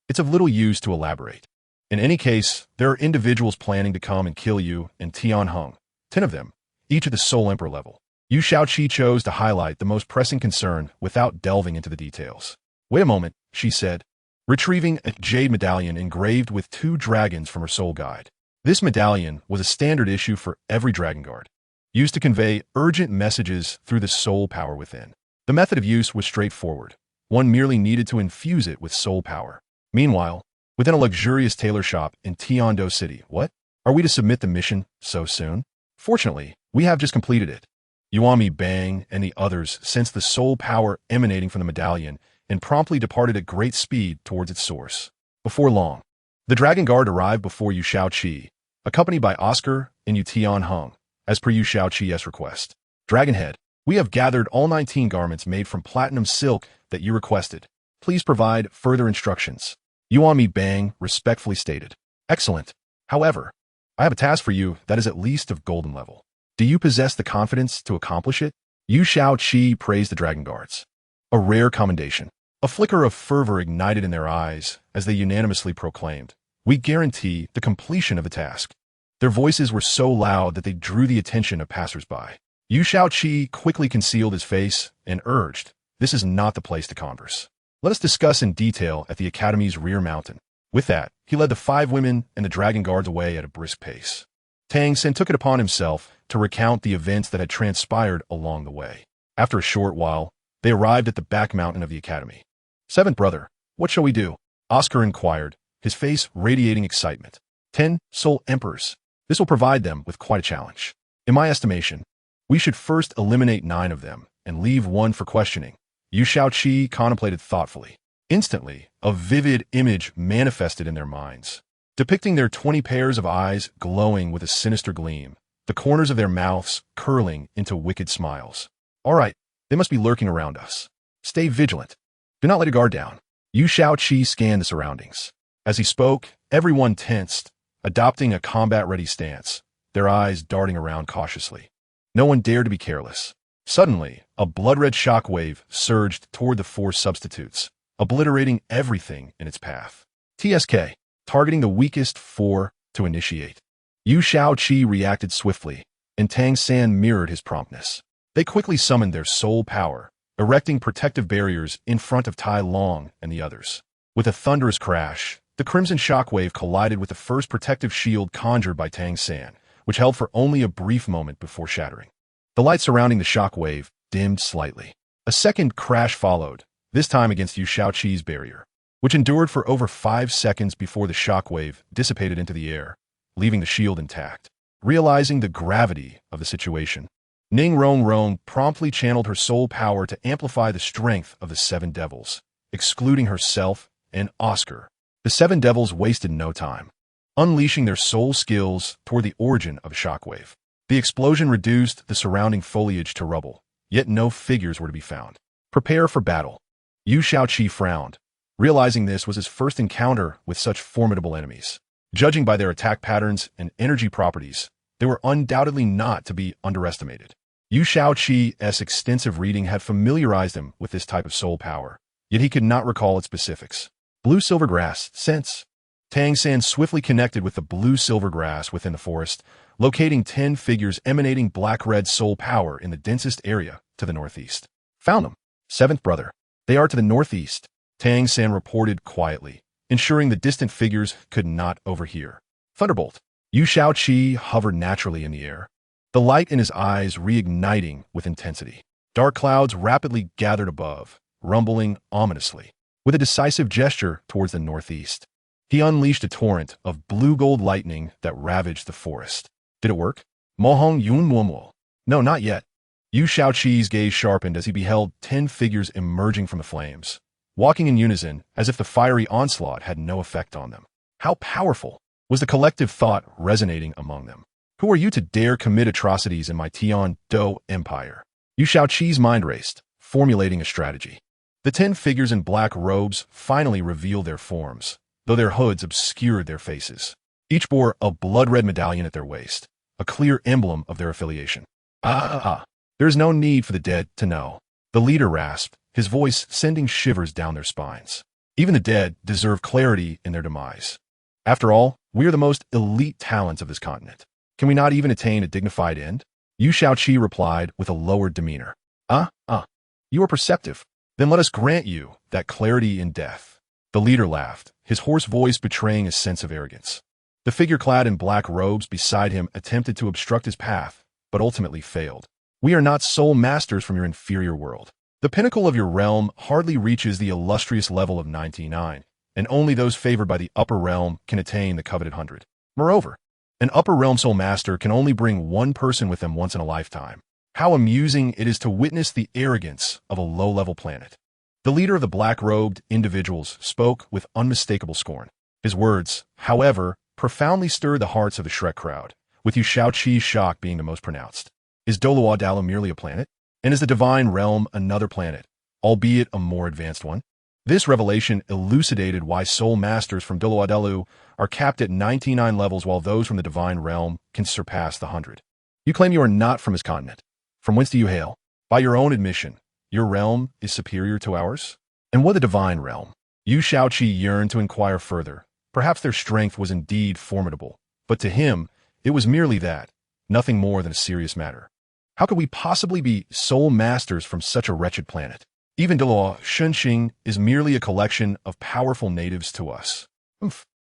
It's of little use to elaborate. In any case, there are individuals planning to come and kill you and Tian Heng, 10 of them, each at the Soul Emperor level. Yu Shaoqi chose to highlight the most pressing concern without delving into the details. Wait a moment, she said, retrieving a jade medallion engraved with 2 dragons from her soul guide. This medallion was a standard issue for every dragon guard, used to convey urgent messages through the soul power within. The method of use was straightforward. One merely needed to infuse it with soul power. Meanwhile, within a luxurious tailor shop in Tiando City, what? Are we to submit the mission so soon? Fortunately, we have just completed it. Yuami Bang and the others sensed the soul power emanating from the medallion and promptly departed at great speed towards its source. Before long, the Dragon Guard arrived before Yu Shaoqi, accompanied by Oscar and Yu Tian Heng, as per Yu Shaoqi's request. Dragonhead, we have gathered all 19 garments made from platinum silk that you requested. Please provide further instructions, Yuami Bang respectfully stated. Excellent. However, I have a task for you that is at least of golden level. Do you possess the confidence to accomplish it? Yu Shaoqi praised the Dragon Guards. A rare commendation. A flicker of fervor ignited in their eyes as they unanimously proclaimed, we guarantee the completion of the task. Their voices were so loud that they drew the attention of passers-by. Yu Shaoqi quickly concealed his face and urged, this is not the place to converse. Let us discuss in detail at the Academy's rear mountain. With that, he led the 5 women and the Dragon Guards away at a brisk pace. Tang San took it upon himself to recount the events that had transpired along the way. After a short while, they arrived at the back mountain of the Academy. 7th brother, what shall we do? Oscar inquired, his face radiating excitement. 10 soul emperors. This will provide them with quite a challenge. In my estimation, we should first eliminate 9 of them and leave 1 for questioning. Yu Shaoqi contemplated thoughtfully. Instantly, a vivid image manifested in their minds, depicting their 20 pairs of eyes glowing with a sinister gleam, the corners of their mouths curling into wicked smiles. All right, they must be lurking around us. Stay vigilant. Do not let your guard down. Yu Shaoqi scanned the surroundings. As he spoke, everyone tensed, adopting a combat-ready stance, their eyes darting around cautiously. No one dared to be careless. Suddenly, a blood-red shockwave surged toward the four substitutes, obliterating everything in its path. TSK, targeting the weakest four to initiate. Yu Shaoqi reacted swiftly, and Tang San mirrored his promptness. They quickly summoned their soul power, erecting protective barriers in front of Tai Long and the others. With a thunderous crash, the crimson shockwave collided with the first protective shield conjured by Tang San, which held for only a brief moment before shattering. The light surrounding the shockwave dimmed slightly. A second crash followed, this time against Yu Shaoqi's barrier, which endured for over 5 seconds before the shockwave dissipated into the air, leaving the shield intact. Realizing the gravity of the situation, Ning Rong promptly channeled her soul power to amplify the strength of the seven devils, excluding herself and Oscar. The seven devils wasted no time, unleashing their soul skills toward the origin of a shockwave. The explosion reduced the surrounding foliage to rubble, yet no figures were to be found. Prepare for battle. Yu Shaoqi frowned, realizing this was his first encounter with such formidable enemies. Judging by their attack patterns and energy properties, they were undoubtedly not to be underestimated. Yu Shaoqi's extensive reading had familiarized him with this type of soul power, yet he could not recall its specifics. Blue-silver grass, sense. Tang San swiftly connected with the blue-silver grass within the forest, locating 10 figures emanating black-red soul power in the densest area to the northeast. Found them. Seventh brother. They are to the northeast, Tang San reported quietly, ensuring the distant figures could not overhear. Thunderbolt. Yu Shaoqi hovered naturally in the air, the light in his eyes reigniting with intensity. Dark clouds rapidly gathered above, rumbling ominously. With a decisive gesture towards the northeast, he unleashed a torrent of blue-gold lightning that ravaged the forest. Did it work? Mohong Yun Muomo. No, not yet. Yu Shaoqi's gaze sharpened as he beheld 10 figures emerging from the flames, walking in unison as if the fiery onslaught had no effect on them. How powerful was the collective thought resonating among them? Who are you to dare commit atrocities in my Tian-Do empire? Yu Shaoqi's mind raced, formulating a strategy. The 10 figures in black robes finally revealed their forms, though their hoods obscured their faces. Each bore a blood-red medallion at their waist, a clear emblem of their affiliation. There is no need for the dead to know. The leader rasped, his voice sending shivers down their spines. Even the dead deserve clarity in their demise. After all, we are the most elite talents of this continent. Can we not even attain a dignified end? Yu Shaoqi replied with a lowered demeanor. You are perceptive. Then let us grant you that clarity in death. The leader laughed, his hoarse voice betraying a sense of arrogance. The figure clad in black robes beside him attempted to obstruct his path, but ultimately failed. We are not soul masters from your inferior world. The pinnacle of your realm hardly reaches the illustrious level of 99, and only those favored by the upper realm can attain the coveted 100. Moreover, an upper realm soul master can only bring one person with them once in a lifetime. How amusing it is to witness the arrogance of a low-level planet. The leader of the black-robed individuals spoke with unmistakable scorn. His words, however, profoundly stirred the hearts of the Shrek crowd, with Yu Shaoqi's shock being the most pronounced. Is Douluo merely a planet? And is the divine realm another planet, albeit a more advanced one? This revelation elucidated why soul masters from Dalu are capped at 99 levels while those from the divine realm can surpass the 100. You claim you are not from this continent. From whence do you hail? By your own admission, your realm is superior to ours? And what the divine realm? Yu Shaoqi yearned to inquire further. Perhaps their strength was indeed formidable, but to him, it was merely that, nothing more than a serious matter. How could we possibly be soul masters from such a wretched planet? Even Daluo Shunxing is merely a collection of powerful natives to us.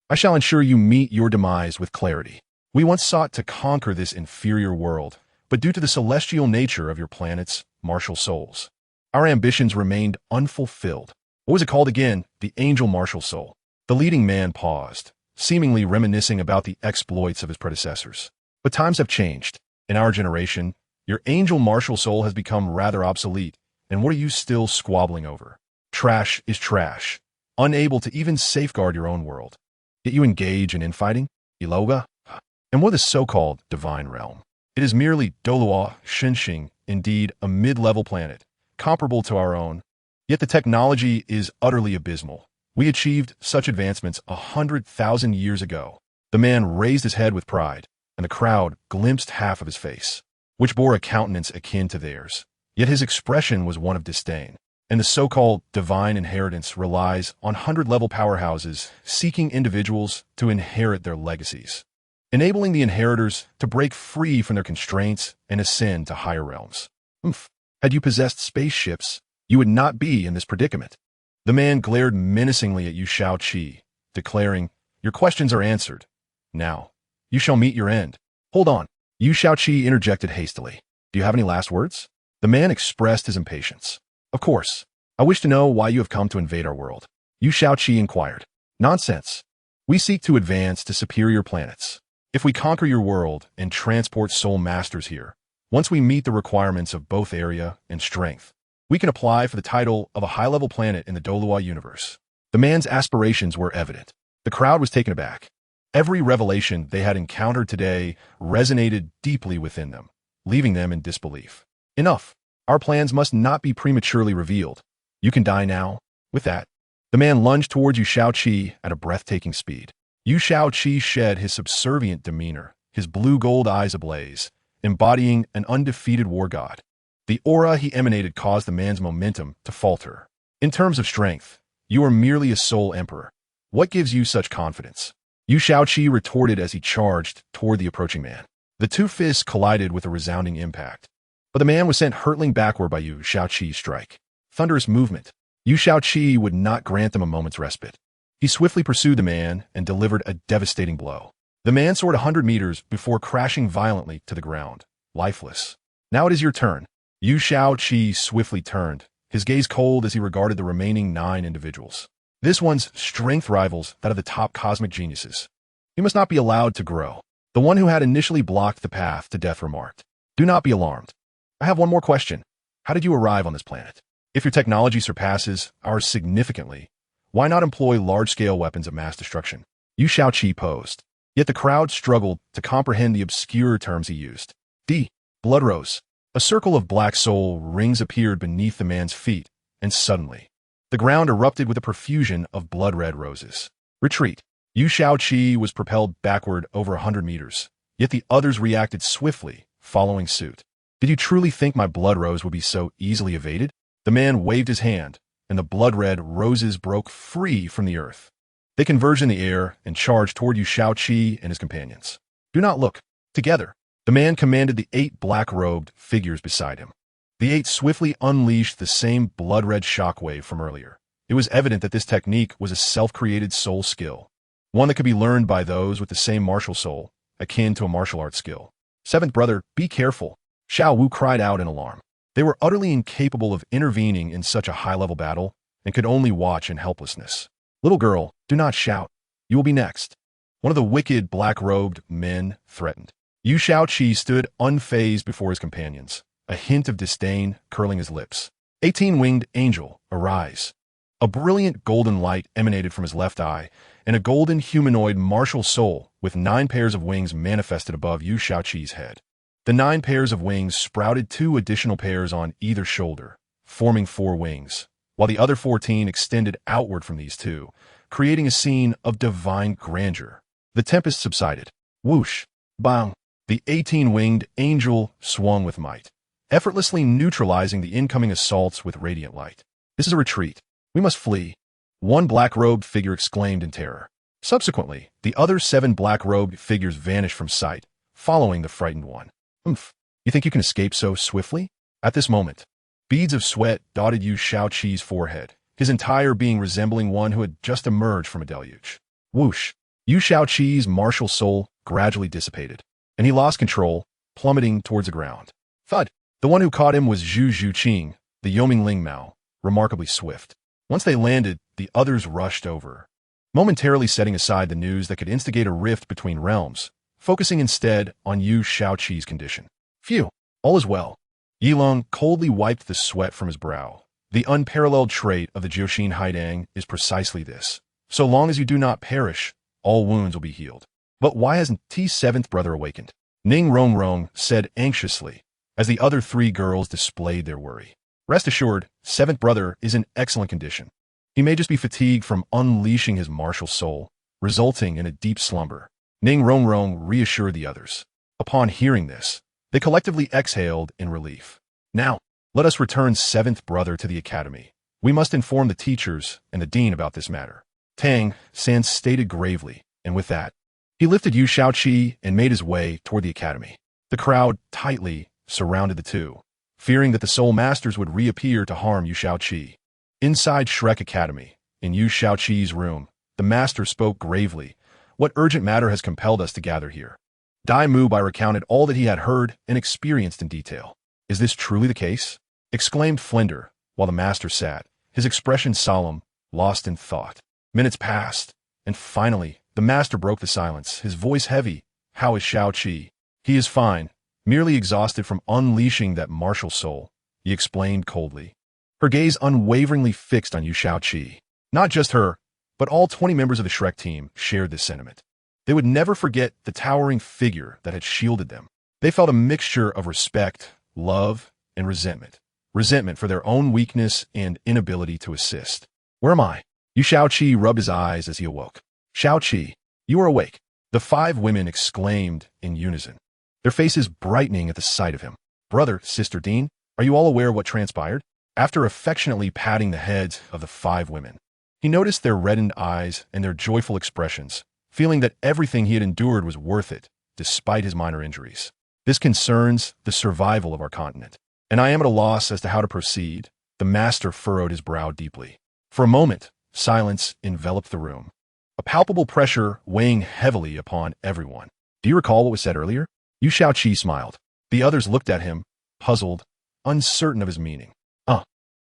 I shall ensure you meet your demise with clarity. We once sought to conquer this inferior world, but due to the celestial nature of your planet's martial souls, our ambitions remained unfulfilled. What was it called again? The angel martial soul. The leading man paused, seemingly reminiscing about the exploits of his predecessors. But times have changed. In our generation, your angel martial soul has become rather obsolete, and what are you still squabbling over? Trash is trash, unable to even safeguard your own world. Yet you engage in infighting? Iloga? And what is the so-called divine realm? It is merely Douluo Shunxing, indeed a mid-level planet, comparable to our own. Yet the technology is utterly abysmal. We achieved such advancements 100,000 years ago. The man raised his head with pride, and the crowd glimpsed half of his face, which bore a countenance akin to theirs. Yet his expression was one of disdain, and the so-called divine inheritance relies on 100-level powerhouses seeking individuals to inherit their legacies, enabling the inheritors to break free from their constraints and ascend to higher realms. Had you possessed spaceships, you would not be in this predicament. The man glared menacingly at Yu Shaoqi, declaring, "Your questions are answered. Now, you shall meet your end." "Hold on," Yu Shaoqi interjected hastily. "Do you have any last words?" The man expressed his impatience. "Of course. I wish to know why you have come to invade our world." Yu Shaoqi inquired. "Nonsense. We seek to advance to superior planets. If we conquer your world and transport soul masters here, once we meet the requirements of both area and strength, we can apply for the title of a high-level planet in the Douluo universe." The man's aspirations were evident. The crowd was taken aback. Every revelation they had encountered today resonated deeply within them, leaving them in disbelief. "Enough. Our plans must not be prematurely revealed. You can die now." With that, the man lunged towards Yu Shaoqi at a breathtaking speed. Yu Shaoqi shed his subservient demeanor, his blue-gold eyes ablaze, embodying an undefeated war god. The aura he emanated caused the man's momentum to falter. "In terms of strength, you are merely a soul emperor. What gives you such confidence?" Yu Shaoqi retorted as he charged toward the approaching man. The two fists collided with a resounding impact, but the man was sent hurtling backward by Yu Shaoqi's strike. Thunderous movement. Yu Shaoqi would not grant them a moment's respite. He swiftly pursued the man and delivered a devastating blow. The man soared 100 meters before crashing violently to the ground, lifeless. "Now it is your turn." Yu Shaoqi swiftly turned, his gaze cold as he regarded the remaining 9 individuals. This one's strength rivals that of the top cosmic geniuses. He must not be allowed to grow. The one who had initially blocked the path to death remarked, "Do not be alarmed. I have one more question. How did you arrive on this planet? If your technology surpasses ours significantly, why not employ large-scale weapons of mass destruction?" Yu Shaoqi posed. Yet the crowd struggled to comprehend the obscure terms he used. Blood rose. A circle of black soul rings appeared beneath the man's feet, and suddenly, the ground erupted with a profusion of blood-red roses. "Retreat." Yu Shaoqi was propelled backward over 100 meters, yet the others reacted swiftly, following suit. "Did you truly think my blood rose would be so easily evaded?" The man waved his hand, and the blood-red roses broke free from the earth. They converged in the air and charged toward Yu Shaoqi and his companions. "Do not look." Together, the man commanded the 8 black-robed figures beside him. The 8 swiftly unleashed the same blood-red shockwave from earlier. It was evident that this technique was a self-created soul skill, one that could be learned by those with the same martial soul, akin to a martial arts skill. "Seventh brother, be careful," Xiao Wu cried out in alarm. They were utterly incapable of intervening in such a high-level battle and could only watch in helplessness. "Little girl, do not shout. You will be next," one of the wicked black-robed men threatened. Yu Shaoqi stood unfazed before his companions, a hint of disdain curling his lips. 18-winged angel, arise." A brilliant golden light emanated from his left eye, and a golden humanoid martial soul with 9 pairs of wings manifested above Yu Shaoqi's head. The 9 pairs of wings sprouted 2 additional pairs on either shoulder, forming 4 wings, while the other 14 extended outward from these 2, creating a scene of divine grandeur. The tempest subsided. Whoosh! Bang! The 18-winged angel swung with might, effortlessly neutralizing the incoming assaults with radiant light. "This is a retreat. We must flee," one black-robed figure exclaimed in terror. Subsequently, the other 7 black-robed figures vanished from sight, following the frightened one. You think you can escape so swiftly?" At this moment, beads of sweat dotted Yu Shaoqi's forehead, his entire being resembling one who had just emerged from a deluge. Whoosh! Yu Shaoqi's martial soul gradually dissipated, and he lost control, plummeting towards the ground. Thud! The one who caught him was Zhu Zhuqing, the Yomingling Mao, remarkably swift. Once they landed, the others rushed over, momentarily setting aside the news that could instigate a rift between realms, focusing instead on Yu Shaoqi's condition. "Phew, all is well." Yilong coldly wiped the sweat from his brow. The unparalleled trait of the Jiuxin Haidang is precisely this. So long as you do not perish, all wounds will be healed. "But why hasn't T's 7th brother awakened?" Ning Rongrong said anxiously, as the other 3 girls displayed their worry. Rest assured, seventh brother is in excellent condition. He may just be fatigued from unleashing his martial soul, resulting in a deep slumber. Ning Rongrong reassured the others. Upon hearing this, they collectively exhaled in relief. Now, let us return seventh brother to the academy. We must inform the teachers and the dean about this matter. Tang San stated gravely, and with that, he lifted Yu Shaoqi and made his way toward the academy. The crowd tightly surrounded the two, fearing that the soul masters would reappear to harm Yu Shaoqi. Inside Shrek Academy, in Yu Shaoqi's room, the master spoke gravely. What urgent matter has compelled us to gather here? Dai Mubai recounted all that he had heard and experienced in detail. Is this truly the case? Exclaimed Flender, while the master sat, his expression solemn, lost in thought. Minutes passed, and finally, the master broke the silence, his voice heavy. How is Shaoqi? He is fine, merely exhausted from unleashing that martial soul, he explained coldly. Her gaze unwaveringly fixed on Yu Shaoqi. Not just her, but all 20 members of the Shrek team shared this sentiment. They would never forget the towering figure that had shielded them. They felt a mixture of respect, love, and resentment. Resentment for their own weakness and inability to assist. Where am I? Yu Shaoqi rubbed his eyes as he awoke. Shaoqi, you are awake. The 5 women exclaimed in unison, their faces brightening at the sight of him. Brother, Sister Dean, are you all aware of what transpired? After affectionately patting the heads of the 5 women, he noticed their reddened eyes and their joyful expressions, feeling that everything he had endured was worth it, despite his minor injuries. This concerns the survival of our continent, and I am at a loss as to how to proceed. The master furrowed his brow deeply. For a moment, silence enveloped the room, a palpable pressure weighing heavily upon everyone. Do you recall what was said earlier? Yu Shaoqi smiled. The others looked at him, puzzled, uncertain of his meaning.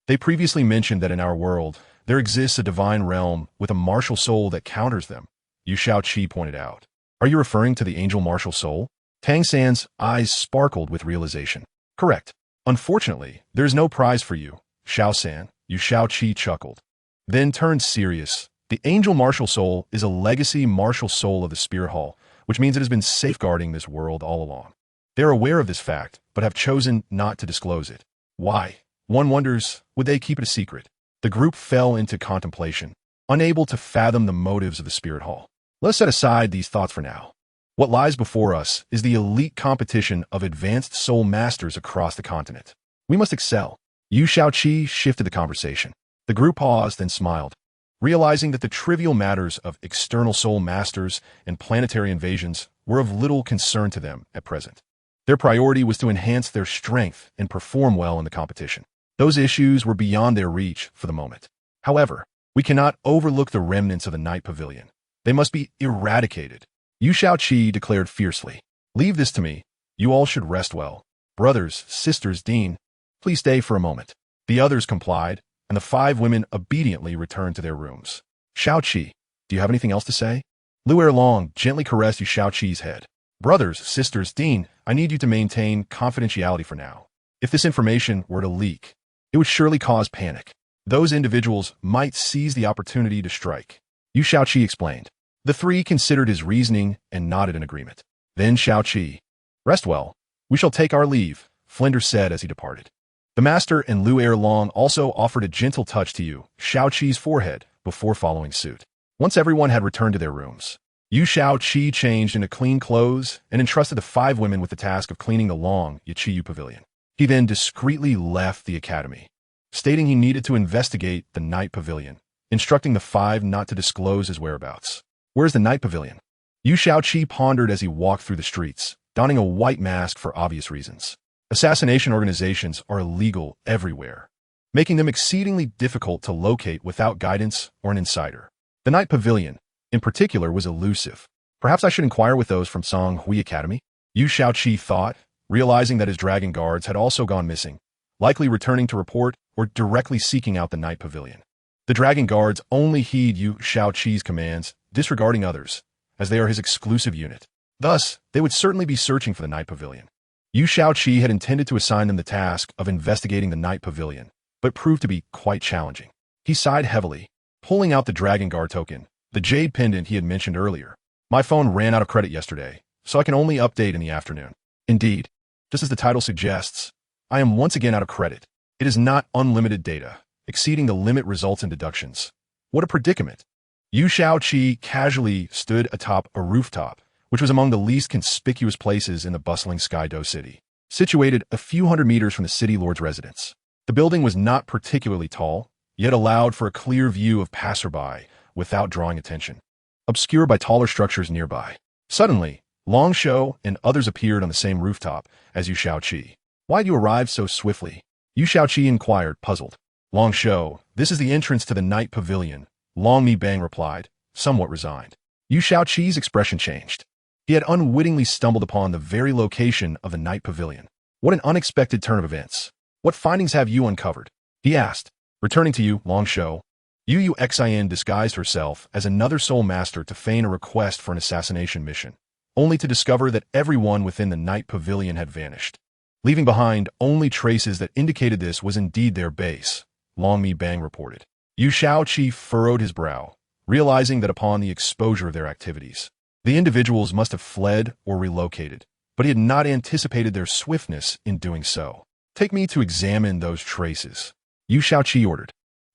They previously mentioned that in our world, there exists a divine realm with a martial soul that counters them, Yu Shaoqi pointed out. Are you referring to the angel martial soul? Tang San's eyes sparkled with realization. Correct. Unfortunately, there is no prize for you, Xiao San, Yu Shaoqi chuckled. Then turned serious. The angel martial soul is a legacy martial soul of the Spirit Hall, which means it has been safeguarding this world all along. They are aware of this fact, but have chosen not to disclose it. Why? One wonders, would they keep it a secret? The group fell into contemplation, unable to fathom the motives of the Spirit Hall. Let's set aside these thoughts for now. What lies before us is the elite competition of advanced soul masters across the continent. We must excel. Yu Shaoqi shifted the conversation. The group paused and smiled, realizing that the trivial matters of external soul masters and planetary invasions were of little concern to them at present. Their priority was to enhance their strength and perform well in the competition. Those issues were beyond their reach for the moment. However, we cannot overlook the remnants of the Night Pavilion. They must be eradicated. Yu Shaoqi declared fiercely. Leave this to me. You all should rest well. Brothers, sisters, Dean, please stay for a moment. The others complied, and the 5 women obediently returned to their rooms. Shaoqi, do you have anything else to say? Lu Erlong gently caressed Yu Shaoqi's head. Brothers, sisters, Dean, I need you to maintain confidentiality for now. If this information were to leak, it would surely cause panic. Those individuals might seize the opportunity to strike. Yu Shaoqi explained. The 3 considered his reasoning and nodded in agreement. Then Shaoqi, rest well. We shall take our leave, Flender said as he departed. The master and Lu Erlong also offered a gentle touch to Yu Shaoqi's forehead before following suit. Once everyone had returned to their rooms, Yu Shaoqi changed into clean clothes and entrusted the 5 women with the task of cleaning the long Yichiyu Pavilion. He then discreetly left the academy, stating he needed to investigate the Night Pavilion, instructing the 5 not to disclose his whereabouts. Where's the Night Pavilion? Yu Shaoqi pondered as he walked through the streets, donning a white mask for obvious reasons. Assassination organizations are illegal everywhere, making them exceedingly difficult to locate without guidance or an insider. The Night Pavilion, in particular, was elusive. Perhaps I should inquire with those from Song Hui Academy? Yu Shaoqi thought, realizing that his dragon guards had also gone missing, likely returning to report or directly seeking out the Night Pavilion. The dragon guards only heed Yu Shaoqi's commands, disregarding others, as they are his exclusive unit. Thus, they would certainly be searching for the Night Pavilion. Yu Shaoqi had intended to assign them the task of investigating the Night Pavilion, but proved to be quite challenging. He sighed heavily, pulling out the dragon guard token, the jade pendant he had mentioned earlier. My phone ran out of credit yesterday, so I can only update in the afternoon. Indeed, just as the title suggests, I am once again out of credit. It is not unlimited data. Exceeding the limit results in deductions. What a predicament. Yu Shaoqi casually stood atop a rooftop, which was among the least conspicuous places in the bustling Skydo city, situated a few hundred meters from the city lord's residence. The building was not particularly tall, yet allowed for a clear view of passerby without drawing attention, obscured by taller structures nearby. Suddenly, Long Shou and others appeared on the same rooftop as Yu Shaoqi. Why do you arrive so swiftly? Yu Shaoqi inquired, puzzled. Long Shou, this is the entrance to the night pavilion, Long Mi Bang replied, somewhat resigned. Yu Shaoqi's expression changed. He had unwittingly stumbled upon the very location of the night pavilion. What an unexpected turn of events. What findings have you uncovered? He asked. Returning to you, Long Shou. Yu Xin disguised herself as another soul master to feign a request for an assassination mission, only to discover that everyone within the night pavilion had vanished, leaving behind only traces that indicated this was indeed their base, Long Mi Bang reported. Yu Shaoqi furrowed his brow, realizing that upon the exposure of their activities, the individuals must have fled or relocated, but he had not anticipated their swiftness in doing so. Take me to examine those traces, Yu Shaoqi ordered.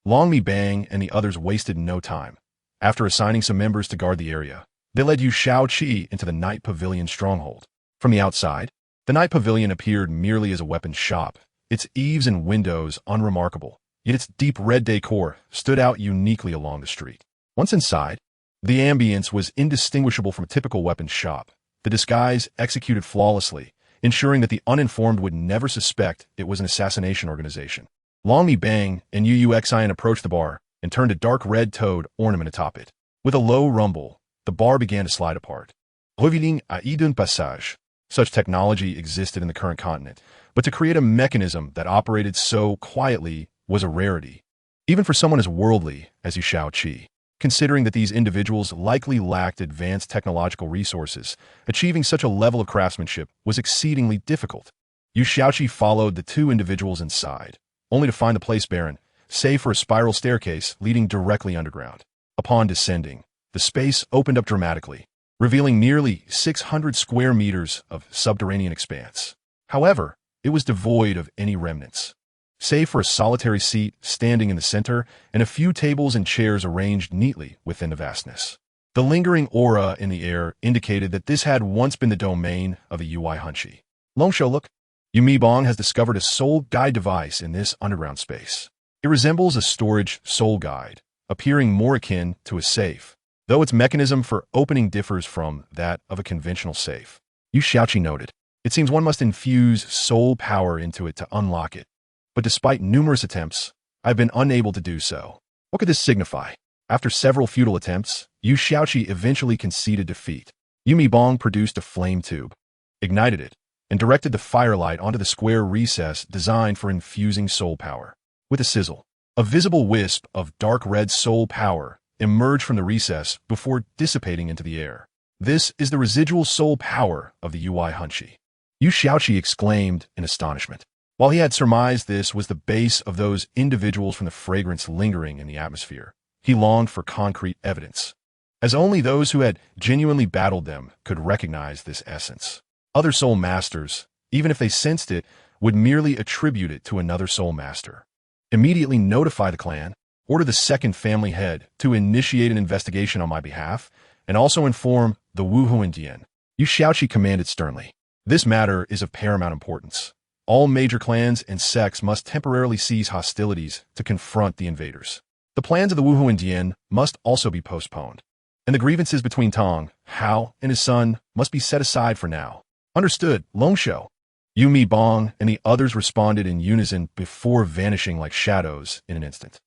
Long Mi Bang and the others wasted no time. After assigning some members to guard the area, they led Yu Shaoqi into the night pavilion stronghold. From the outside, the night pavilion appeared merely as a weapons shop, its eaves and windows unremarkable, yet its deep red decor stood out uniquely along the street. Once inside, the ambience was indistinguishable from a typical weapons shop, the disguise executed flawlessly, ensuring that the uninformed would never suspect it was an assassination organization. Long Mi Bang and Yu Xin approached the bar and turned a dark red toad ornament atop it. With a low rumble, the bar began to slide apart. Revealing a hidden passage. Such technology existed in the current continent, but to create a mechanism that operated so quietly was a rarity, even for someone as worldly as Yu Shaoqi. Considering that these individuals likely lacked advanced technological resources, achieving such a level of craftsmanship was exceedingly difficult. Yu Shaoqi followed the two individuals inside, only to find the place barren, save for a spiral staircase leading directly underground. Upon descending, the space opened up dramatically, revealing nearly 600 square meters of subterranean expanse. However, it was devoid of any remnants, save for a solitary seat standing in the center and a few tables and chairs arranged neatly within the vastness. The lingering aura in the air indicated that this had once been the domain of the Ui Hunchi. Long Shou, look. Yu Mi Bang has discovered a soul guide device in this underground space. It resembles a storage soul guide, appearing more akin to a safe, though its mechanism for opening differs from that of a conventional safe. Yu Shaoqi noted. It seems one must infuse soul power into it to unlock it. But despite numerous attempts, I have been unable to do so. What could this signify? After several futile attempts, Yu Shaoqi eventually conceded defeat. Yu Mi Bang produced a flame tube, ignited it, and directed the firelight onto the square recess designed for infusing soul power. With a sizzle, a visible wisp of dark red soul power emerged from the recess before dissipating into the air. This is the residual soul power of the Ui Hunchi. Yu Shaoqi exclaimed in astonishment. While he had surmised this was the base of those individuals from the fragrance lingering in the atmosphere, he longed for concrete evidence, as only those who had genuinely battled them could recognize this essence. Other soul masters, even if they sensed it, would merely attribute it to another soul master. Immediately notify the clan, order the second family head to initiate an investigation on my behalf, and also inform the Wuhuan Dian. Yu Shaoqi commanded sternly. This matter is of paramount importance. All major clans and sects must temporarily cease hostilities to confront the invaders. The plans of the Wuhuan Dian must also be postponed, and the grievances between Tong, Hao, and his son must be set aside for now. Understood, Long Shou. Yu Mi Bang and the others responded in unison before vanishing like shadows in an instant.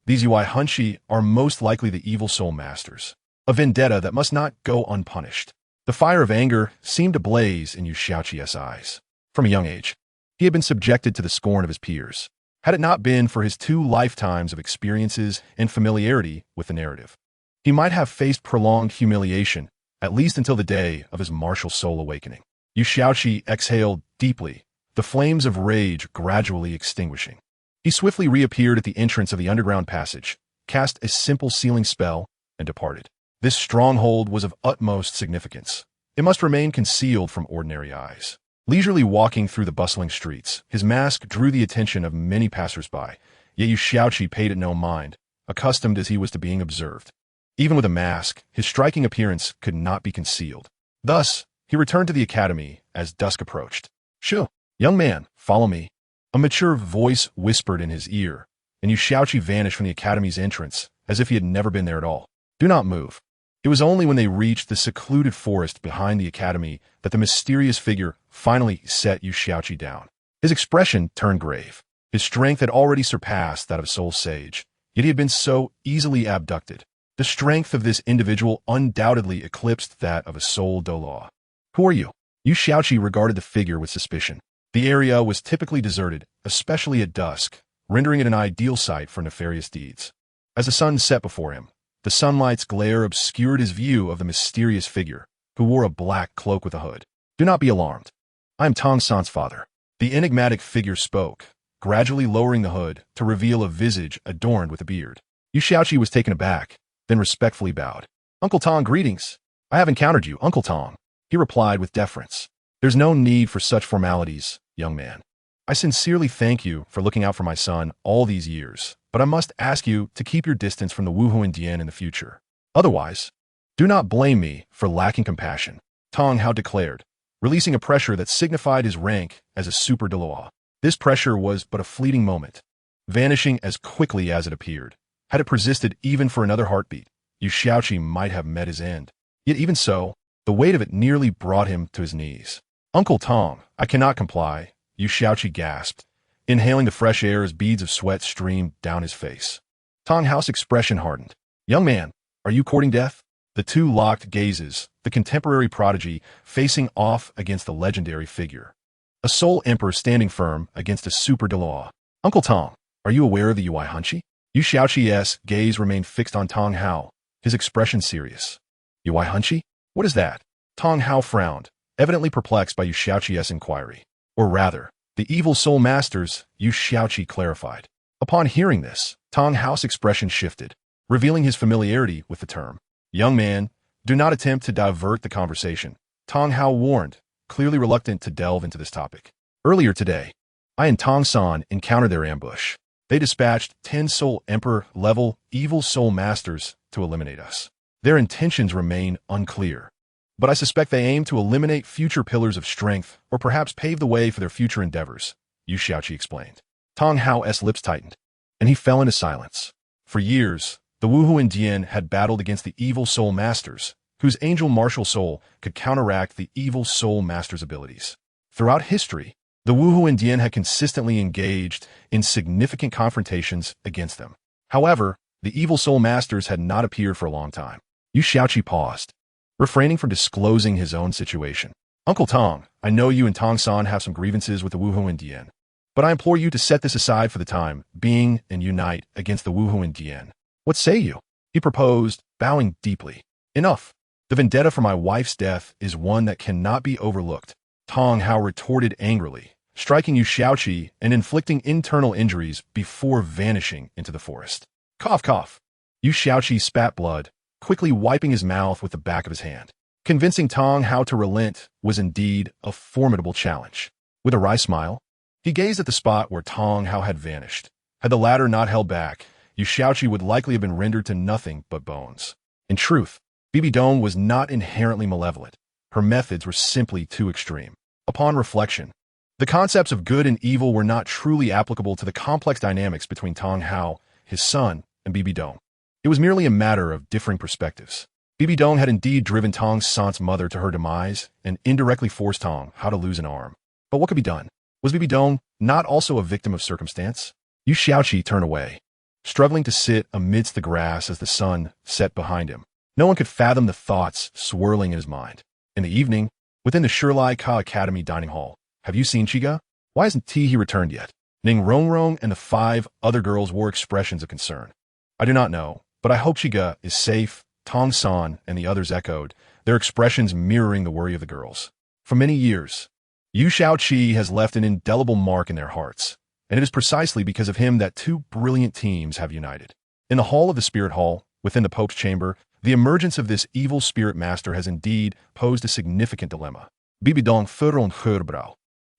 These Ui Hunchi are most likely the evil soul masters, a vendetta that must not go unpunished. The fire of anger seemed to blaze in Yu Shaoqi's eyes. From a young age, he had been subjected to the scorn of his peers, had it not been for his 2 lifetimes of experiences and familiarity with the narrative. He might have faced prolonged humiliation, at least until the day of his martial soul awakening. Yu Shaoqi exhaled deeply, the flames of rage gradually extinguishing. He swiftly reappeared at the entrance of the underground passage, cast a simple sealing spell, and departed. This stronghold was of utmost significance. It must remain concealed from ordinary eyes. Leisurely walking through the bustling streets, his mask drew the attention of many passers-by, yet Yu Xiaoqi paid it no mind, accustomed as he was to being observed. Even with a mask, his striking appearance could not be concealed. Thus, he returned to the academy as dusk approached. "Shoo, young man, follow me." A mature voice whispered in his ear, and Yu Xiaoqi vanished from the academy's entrance as if he had never been there at all. "Do not move." It was only when they reached the secluded forest behind the academy that the mysterious figure finally set Yu Xiaoqi down. His expression turned grave. His strength had already surpassed that of a soul sage, yet he had been so easily abducted. The strength of this individual undoubtedly eclipsed that of a soul Douluo. "Who are you?" Yu Xiaoqi regarded the figure with suspicion. The area was typically deserted, especially at dusk, rendering it an ideal site for nefarious deeds. As the sun set before him, the sunlight's glare obscured his view of the mysterious figure, who wore a black cloak with a hood. "Do not be alarmed. I am Tong San's father." The enigmatic figure spoke, gradually lowering the hood to reveal a visage adorned with a beard. Yu Xiaoqi was taken aback, then respectfully bowed. "Uncle Tong, greetings. I have encountered you, Uncle Tong," he replied with deference. "There's no need for such formalities, young man. I sincerely thank you for looking out for my son all these years, but I must ask you to keep your distance from the Wuhuan Dian in the future. Otherwise, do not blame me for lacking compassion," Tong Hao declared, releasing a pressure that signified his rank as a super Dalu. This pressure was but a fleeting moment, vanishing as quickly as it appeared. Had it persisted even for another heartbeat, Yu Xiaoqi might have met his end. Yet even so, the weight of it nearly brought him to his knees. "Uncle Tong, I cannot comply," Yu Xiaoqi gasped, inhaling the fresh air as beads of sweat streamed down his face. Tong Hao's expression hardened. "Young man, are you courting death?" The two locked gazes, the contemporary prodigy facing off against the legendary figure. A soul emperor standing firm against a super Dalu. "Uncle Tong, are you aware of the Ui Hanchi?" Yu Xiaoqi's gaze remained fixed on Tong Hao, his expression serious. "Ui Hanchi? What is that?" Tong Hao frowned, evidently perplexed by Yu Xiaoqi's inquiry. "Or rather, the evil soul masters," Yu Xiaoqi clarified. Upon hearing this, Tong Hao's expression shifted, revealing his familiarity with the term. "Young man, do not attempt to divert the conversation," Tong Hao warned, clearly reluctant to delve into this topic. "Earlier today, I and Tong San encountered their ambush. They dispatched 10 Soul Emperor-level evil soul masters to eliminate us. Their intentions remain unclear, but I suspect they aim to eliminate future pillars of strength or perhaps pave the way for their future endeavors," Yu Xiaoqi explained. Tong Hao's lips tightened, and he fell into silence. For years, the Wuhuan Dian had battled against the evil soul masters, whose angel martial soul could counteract the evil soul master's abilities. Throughout history, the Wuhuan Dian had consistently engaged in significant confrontations against them. However, the evil soul masters had not appeared for a long time. Yu Xiaoqi paused, refraining from disclosing his own situation. "Uncle Tong, I know you and Tong San have some grievances with the Wuhuan Dian, but I implore you to set this aside for the time being and unite against the Wuhuan Dian. What say you?" he proposed, bowing deeply. "Enough. The vendetta for my wife's death is one that cannot be overlooked," Tong Hao retorted angrily, striking Yu Xiaoqi and inflicting internal injuries before vanishing into the forest. Cough, cough. Yu Xiaoqi spat blood, quickly wiping his mouth with the back of his hand. Convincing Tong Hao to relent was indeed a formidable challenge. With a wry smile, he gazed at the spot where Tong Hao had vanished. Had the latter not held back, Yu Xiaoqi would likely have been rendered to nothing but bones. In truth, Bibi Dong was not inherently malevolent. Her methods were simply too extreme. Upon reflection, the concepts of good and evil were not truly applicable to the complex dynamics between Tong Hao, his son, and Bibi Dong. It was merely a matter of differing perspectives. Bibi Dong had indeed driven Tong San's mother to her demise and indirectly forced Tong Hao to lose an arm. But what could be done? Was Bibi Dong not also a victim of circumstance? Yu Xiaoqi turned away, struggling to sit amidst the grass as the sun set behind him. No one could fathom the thoughts swirling in his mind. In the evening, within the Shirlai Ka Academy dining hall, "Have you seen Chiga? Why hasn't he returned yet?" Ning Rongrong and the 5 other girls wore expressions of concern. "I do not know, but I hope Chiga is safe," Tong San and the others echoed, their expressions mirroring the worry of the girls. For many years, Yu Xiaoqi has left an indelible mark in their hearts, and it is precisely because of him that 2 brilliant teams have united. In the hall of the Spirit Hall, within the Pope's chamber, the emergence of this evil spirit master has indeed posed a significant dilemma. Bibidong Furron Hurbrow.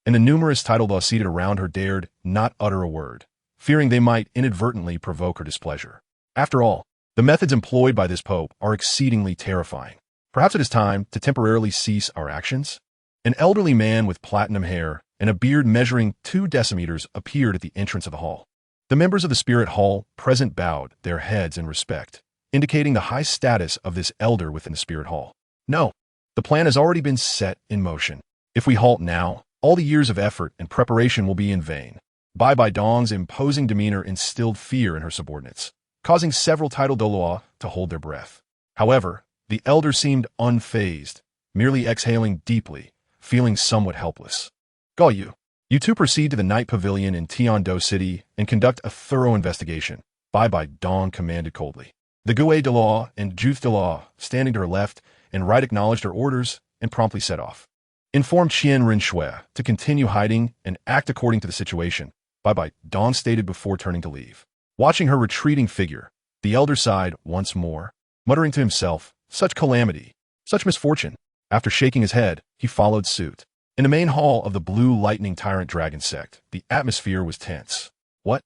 And the numerous title laws seated around her dared not utter a word, fearing they might inadvertently provoke her displeasure. After all, the methods employed by this pope are exceedingly terrifying. Perhaps it is time to temporarily cease our actions? An elderly man with platinum hair and a beard measuring 2 decimeters appeared at the entrance of the hall. The members of the spirit hall present bowed their heads in respect, indicating the high status of this elder within the spirit hall. No, the plan has already been set in motion. If we halt now, all the years of effort and preparation will be in vain. Bai Dong's imposing demeanor instilled fear in her subordinates, causing several title Douluo to hold their breath. However, the elder seemed unfazed, merely exhaling deeply, feeling somewhat helpless. Gao, you two proceed to the night pavilion in Tiando City and conduct a thorough investigation, Bai Dong commanded coldly. The Gue Dalu and Juth Dalu, standing to her left and right, acknowledged her orders and promptly set off. Inform Qian Rinshui to continue hiding and act according to the situation, Bai Dong stated before turning to leave. Watching her retreating figure, the elder sighed once more, muttering to himself, such calamity, such misfortune. After shaking his head, he followed suit. In the main hall of the Blue Lightning Tyrant Dragon sect, the atmosphere was tense. What?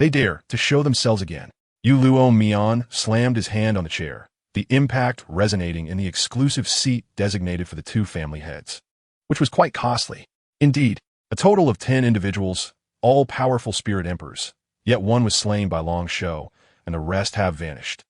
They dare to show themselves again. Luo Mian slammed his hand on the chair, the impact resonating in the exclusive seat designated for the 2 family heads, which was quite costly. Indeed, a total of 10 individuals, all powerful spirit emperors, yet one was slain by Long Shou, and the rest have vanished.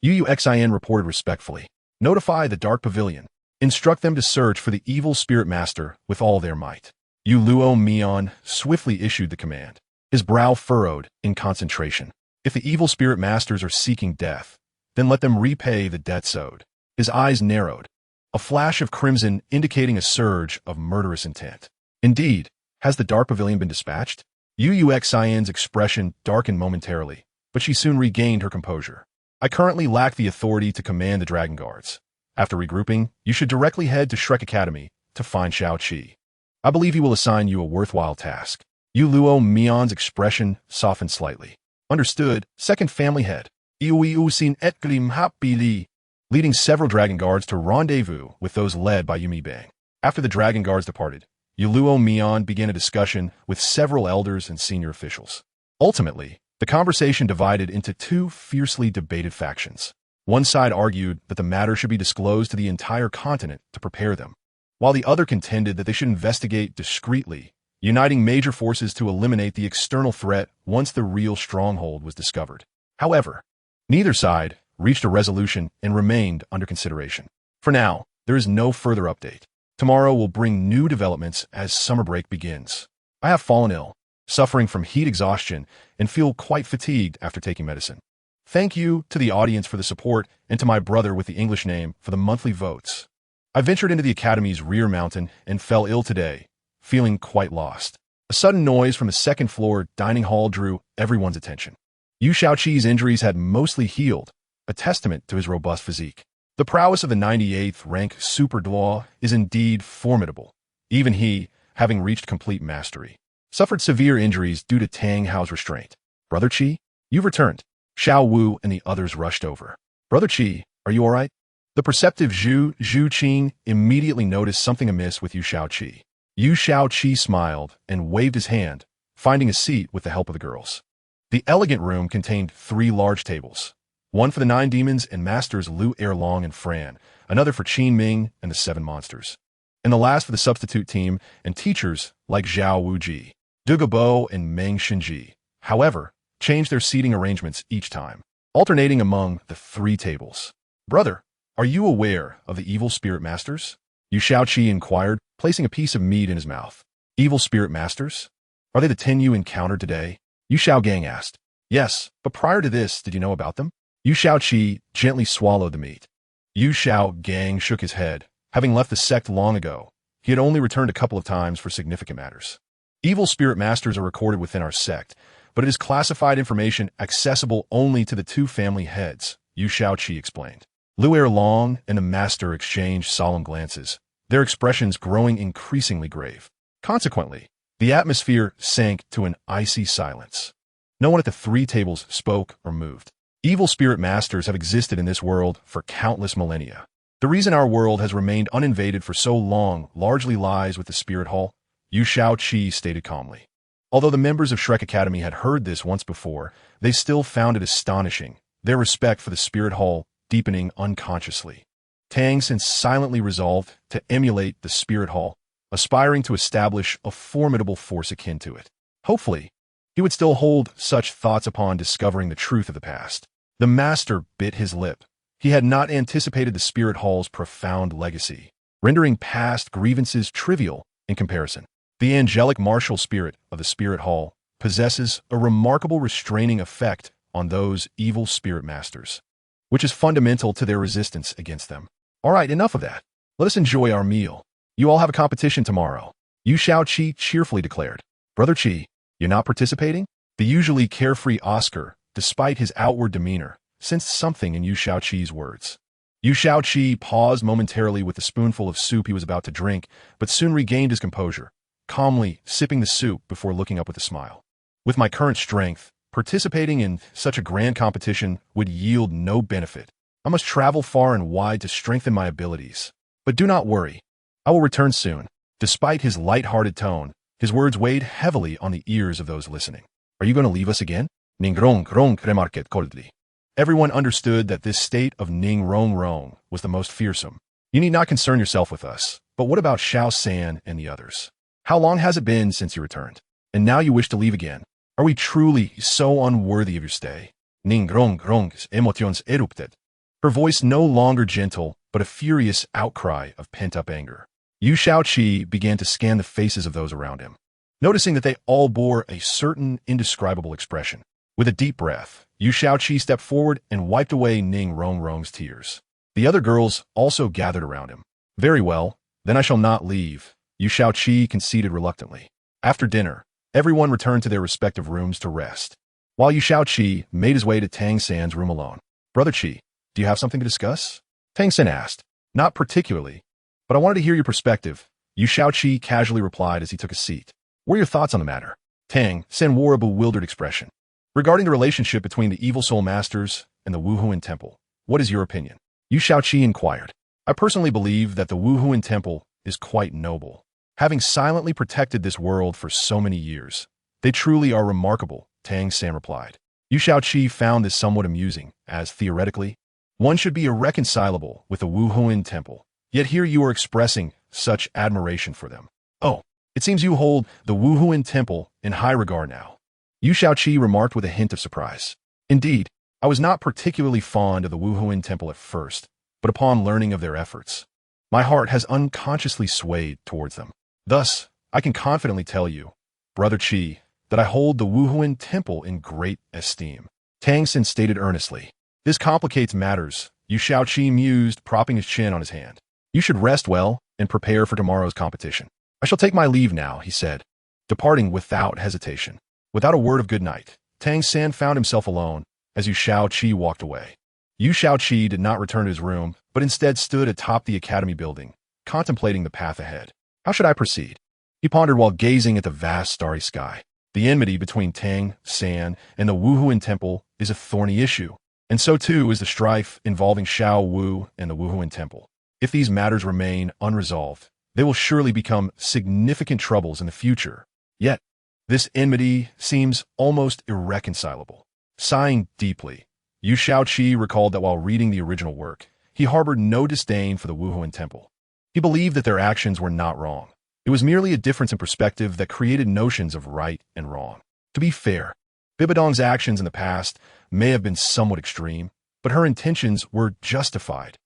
UUXIN reported respectfully. Notify the Dark Pavilion. Instruct them to search for the evil spirit master with all their might. Luo Mian swiftly issued the command, his brow furrowed in concentration. If the evil spirit masters are seeking death, then let them repay the debts owed. His eyes narrowed, a flash of crimson indicating a surge of murderous intent. Indeed, has the Dark Pavilion been dispatched? UUXIN's expression darkened momentarily, but she soon regained her composure. I currently lack the authority to command the Dragon Guards. After regrouping, you should directly head to Shrek Academy to find Xiao Qi. I believe he will assign you a worthwhile task. Luo Mian's expression softened slightly. Understood, second family head. Sin Etglim Hapili, leading several Dragon Guards to rendezvous with those led by Yumi Bang. After the Dragon Guards departed, Luo Mian began a discussion with several elders and senior officials. Ultimately, the conversation divided into 2 fiercely debated factions. One side argued that the matter should be disclosed to the entire continent to prepare them, while the other contended that they should investigate discreetly, uniting major forces to eliminate the external threat once the real stronghold was discovered. However, neither side reached a resolution and remained under consideration. For now, there is no further update. Tomorrow will bring new developments as summer break begins. I have fallen ill, suffering from heat exhaustion, and feel quite fatigued after taking medicine. Thank you to the audience for the support and to my brother with the English name for the monthly votes. I ventured into the Academy's rear mountain and fell ill today, feeling quite lost. A sudden noise from the 2nd floor dining hall drew everyone's attention. Yu Shaoqi's injuries had mostly healed, a testament to his robust physique. The prowess of the 98th rank Super Dual is indeed formidable. Even he, having reached complete mastery, suffered severe injuries due to Tang Hao's restraint. Brother Qi, you've returned. Xiao Wu and the others rushed over. Brother Qi, are you all right? The perceptive Zhu Qing immediately noticed something amiss with Yu Shaoqi. Yu Shaoqi smiled and waved his hand, finding a seat with the help of the girls. The elegant room contained 3 large tables, one for the 9 demons and masters Lu Erlong and Fran, another for Qin Ming and the 7 monsters, and the last for the substitute team and teachers like Zhao Wuji, Dugabo, and Meng Xinji. However, changed their seating arrangements each time, alternating among the 3 tables. Brother, are you aware of the evil spirit masters? Yu Shaoqi inquired, placing a piece of meat in his mouth. Evil spirit masters? Are they the 10 you encountered today? Yu Shaogang asked. Yes, but prior to this, did you know about them? Yu Shaoqi gently swallowed the meat. Yu Shaogang shook his head. Having left the sect long ago, he had only returned a couple of times for significant matters. Evil spirit masters are recorded within our sect, but it is classified information accessible only to the 2 family heads, Yu Shaoqi explained. Lu Erlong and the master exchanged solemn glances, their expressions growing increasingly grave. Consequently, the atmosphere sank to an icy silence. No one at the 3 tables spoke or moved. Evil spirit masters have existed in this world for countless millennia. The reason our world has remained uninvaded for so long largely lies with the Spirit Hall, Yu Shaoqi stated calmly. Although the members of Shrek Academy had heard this once before, they still found it astonishing, their respect for the Spirit Hall deepening unconsciously. Tang Sen silently resolved to emulate the Spirit Hall, aspiring to establish a formidable force akin to it. Hopefully, he would still hold such thoughts upon discovering the truth of the past. The master bit his lip. He had not anticipated the Spirit Hall's profound legacy, rendering past grievances trivial in comparison. The angelic martial spirit of the Spirit Hall possesses a remarkable restraining effect on those evil spirit masters, which is fundamental to their resistance against them. All right, enough of that. Let us enjoy our meal. You all have a competition tomorrow, Yu Shaoqi cheerfully declared. Brother Qi, you're not participating? The usually carefree Oscar, despite his outward demeanor, sensed something in Yu Shaoqi's words. Yu Shaoqi paused momentarily with the spoonful of soup he was about to drink, but soon regained his composure, calmly sipping the soup before looking up with a smile. With my current strength, participating in such a grand competition would yield no benefit. I must travel far and wide to strengthen my abilities. But do not worry. I will return soon. Despite his light-hearted tone, his words weighed heavily on the ears of those listening. Are you going to leave us again? Ning rong rong remarqued coldly. Everyone understood that this state of Ning rong rong was the most fearsome. You need not concern yourself with us, but what about Xiao San and the others? How long has it been since you returned? And now you wish to leave again? Are we truly so unworthy of your stay? Ning rong rong's emotions erupted. Her voice no longer gentle, but a furious outcry of pent-up anger. Yu Shaoqi began to scan the faces of those around him, noticing that they all bore a certain indescribable expression. With a deep breath, Yu Shaoqi stepped forward and wiped away Ning Rongrong's tears. The other girls also gathered around him. Very well, then I shall not leave, Yu Shaoqi conceded reluctantly. After dinner, everyone returned to their respective rooms to rest, while Yu Shaoqi made his way to Tang San's room alone. Brother Qi, do you have something to discuss? Tang San asked. Not particularly, but I wanted to hear your perspective, Yu Shaoqi casually replied as he took a seat. What are your thoughts on the matter? Tang San wore a bewildered expression. Regarding the relationship between the evil soul masters and the Wuhuan Temple, what is your opinion? Yu Shaoqi inquired. I personally believe that the Wuhuan Temple is quite noble. Having silently protected this world for so many years, they truly are remarkable, Tang San replied. Yu Shaoqi found this somewhat amusing, as theoretically, one should be irreconcilable with the Wuhuan Temple, yet here you are expressing such admiration for them. Oh, it seems you hold the Wuhuan Temple in high regard now, Yu Shaoqi remarked with a hint of surprise. Indeed, I was not particularly fond of the Wuhuan Temple at first, but upon learning of their efforts, my heart has unconsciously swayed towards them. Thus, I can confidently tell you, Brother Qi, that I hold the Wuhuan Temple in great esteem. Tang Sen stated earnestly. This complicates matters, Yu Shaoqi mused, propping his chin on his hand. You should rest well and prepare for tomorrow's competition. I shall take my leave now, he said, departing without hesitation. Without a word of good night, Tang San found himself alone as Yu Shaoqi walked away. Yu Shaoqi did not return to his room, but instead stood atop the academy building, contemplating the path ahead. How should I proceed? He pondered while gazing at the vast starry sky. The enmity between Tang San and the Wuhuan Temple is a thorny issue, and so too is the strife involving Xiao Wu and the Wuhuan Temple. If these matters remain unresolved, they will surely become significant troubles in the future. Yet, this enmity seems almost irreconcilable. Sighing deeply, Yu Shaoqi recalled that while reading the original work, he harbored no disdain for the Wuhuan Temple. He believed that their actions were not wrong. It was merely a difference in perspective that created notions of right and wrong. To be fair, Bibadong's actions in the past may have been somewhat extreme, but her intentions were justified.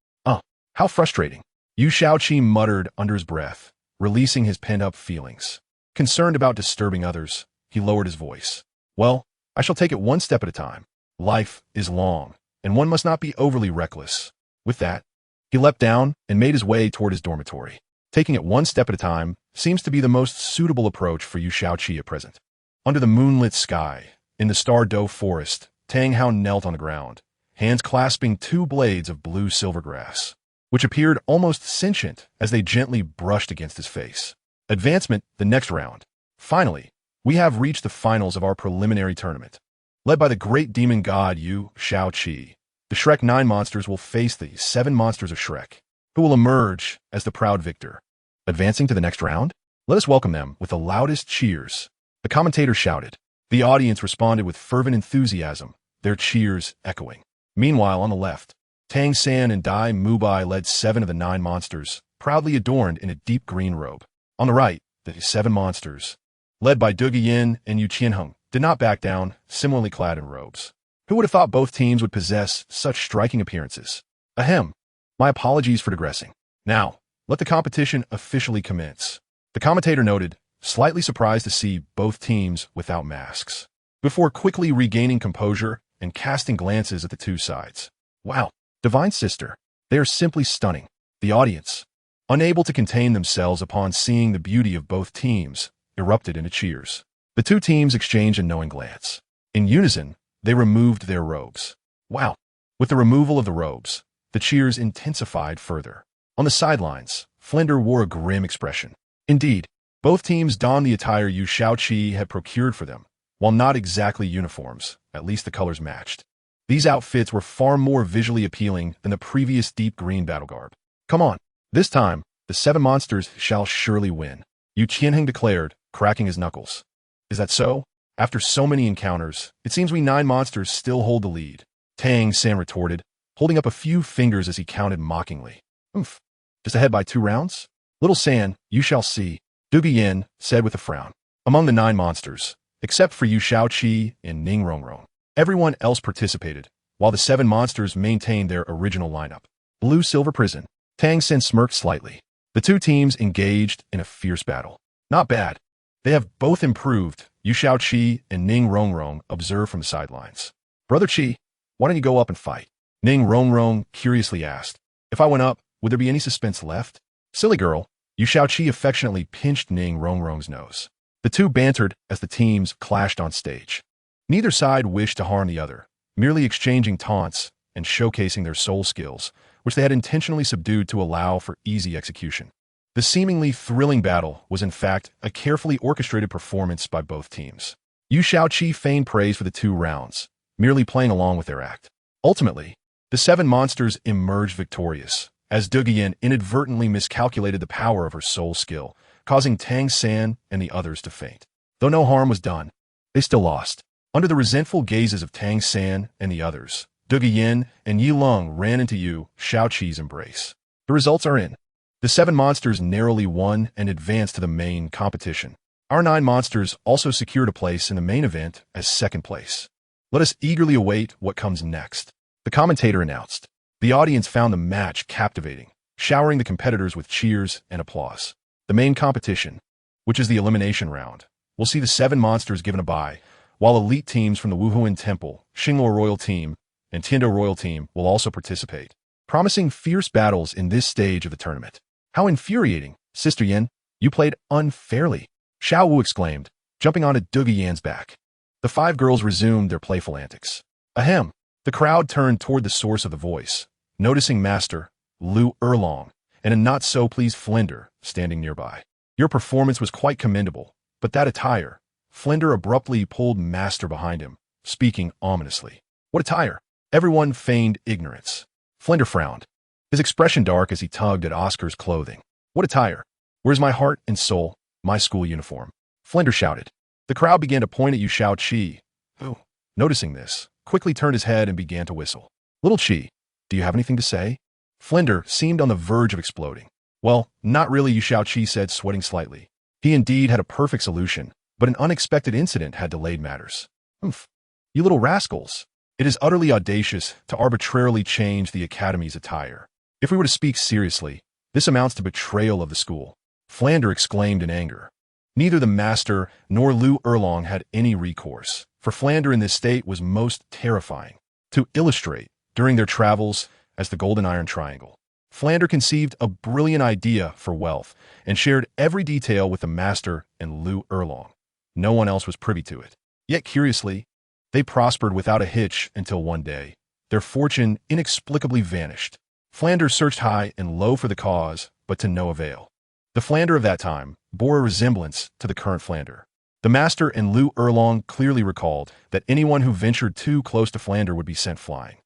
How frustrating, Yu Shaoqi muttered under his breath, releasing his pent-up feelings. Concerned about disturbing others, he lowered his voice. Well, I shall take it one step at a time. Life is long, and one must not be overly reckless. With that, he leapt down and made his way toward his dormitory. Taking it one step at a time seems to be the most suitable approach for Yu Shaoqi at present. Under the moonlit sky, in the star-doe forest, Tang Hao knelt on the ground, hands clasping two blades of blue silver grass, which appeared almost sentient as they gently brushed against his face. Advancement, the next round. Finally, we have reached the finals of our preliminary tournament. Led by the great demon god Yu Shaoqi, the Shrek 9 monsters will face the 7 monsters of Shrek. who will emerge as the proud victor. Advancing to the next round? Let us welcome them with the loudest cheers. The commentator shouted. The audience responded with fervent enthusiasm, their cheers echoing. Meanwhile, on the left, Tang San and Dai Mubai led 7 of the 9 monsters, proudly adorned in a deep green robe. On the right, the 7 monsters, led by Du Yin and Yu Qianheng, did not back down, similarly clad in robes. Who would have thought both teams would possess such striking appearances? Ahem. My apologies for digressing. Now, let the competition officially commence. The commentator noted, slightly surprised to see both teams without masks, before quickly regaining composure and casting glances at the 2 sides. Wow, Divine Sister, they are simply stunning. The audience, unable to contain themselves upon seeing the beauty of both teams, erupted into cheers. The 2 teams exchanged a knowing glance. In unison, they removed their robes. Wow. With the removal of the robes, the cheers intensified further. On the sidelines, Flinder wore a grim expression. Indeed, both teams donned the attire Yu Shaoqi had procured for them, while not exactly uniforms, at least the colors matched. These outfits were far more visually appealing than the previous deep green battle garb. Come on, this time, the 7 monsters shall surely win, Yu Qianheng declared, cracking his knuckles. Is that so? After so many encounters, it seems we 9 monsters still hold the lead, Tang San retorted, holding up a few fingers as he counted mockingly. Oomph. Just ahead by 2 rounds? Little San, you shall see, Du Yin said with a frown. Among the 9 monsters, except for Yu Shaoqi and Ning Rongrong, everyone else participated, while the 7 monsters maintained their original lineup. Blue Silver Prison. Tang San smirked slightly. The 2 teams engaged in a fierce battle. Not bad. They have both improved, Yu Shaoqi and Ning Rongrong observed from the sidelines. Brother Qi, why don't you go up and fight? Ning Rongrong curiously asked. If I went up, would there be any suspense left? Silly girl, Yu Shaoqi affectionately pinched Ning Rongrong's nose. The 2 bantered as the teams clashed on stage. Neither side wished to harm the other, merely exchanging taunts and showcasing their soul skills, which they had intentionally subdued to allow for easy execution. The seemingly thrilling battle was in fact a carefully orchestrated performance by both teams. Yu Shaoqi feigned praise for the 2 rounds, merely playing along with their act. Ultimately, the 7 monsters emerged victorious, as Du Yin inadvertently miscalculated the power of her soul skill, causing Tang San and the others to faint. Though no harm was done, they still lost. Under the resentful gazes of Tang San and the others, Du Yin and Yi Lung ran into Yu Shaoqi's embrace. The results are in. The 7 monsters narrowly won and advanced to the main competition. Our 9 monsters also secured a place in the main event as 2nd place. Let us eagerly await what comes next. The commentator announced. The audience found the match captivating, showering the competitors with cheers and applause. The main competition, which is the elimination round, will see the 7 monsters given a bye, while elite teams from the Wuhuan Temple, Xingluo Royal Team, and Tiando Royal Team will also participate, promising fierce battles in this stage of the tournament. How infuriating, Sister Yin, you played unfairly, Xiao Wu exclaimed, jumping onto Du Yan's back. The 5 girls resumed their playful antics. Ahem. The crowd turned toward the source of the voice, noticing Master Lu Erlong and a not-so-pleased Flinder standing nearby. Your performance was quite commendable, but that attire, Flinder abruptly pulled Master behind him, speaking ominously. What attire? Everyone feigned ignorance. Flinder frowned, his expression dark as he tugged at Oscar's clothing. What attire? Where's my heart and soul, my school uniform? Flinder shouted. The crowd began to point at Yu Shaoqi, who, noticing this, quickly turned his head and began to whistle. Little Qi, do you have anything to say? Flinder seemed on the verge of exploding. Well, not really, Yu Shaoqi said, sweating slightly. He indeed had a perfect solution, but an unexpected incident had delayed matters. Oomph. You little rascals. It is utterly audacious to arbitrarily change the academy's attire. If we were to speak seriously, this amounts to betrayal of the school. Flinder exclaimed in anger. Neither the master nor Lu Erlong had any recourse, for Flinder in this state was most terrifying. To illustrate, during their travels as the Golden Iron Triangle, Flinder conceived a brilliant idea for wealth and shared every detail with the master and Lu Erlong. No one else was privy to it. Yet curiously, they prospered without a hitch until one day, their fortune inexplicably vanished. Flinder searched high and low for the cause, but to no avail. The Flinder of that time bore a resemblance to the current Flinder. The master and Lu Erlong clearly recalled that anyone who ventured too close to Flinder would be sent flying.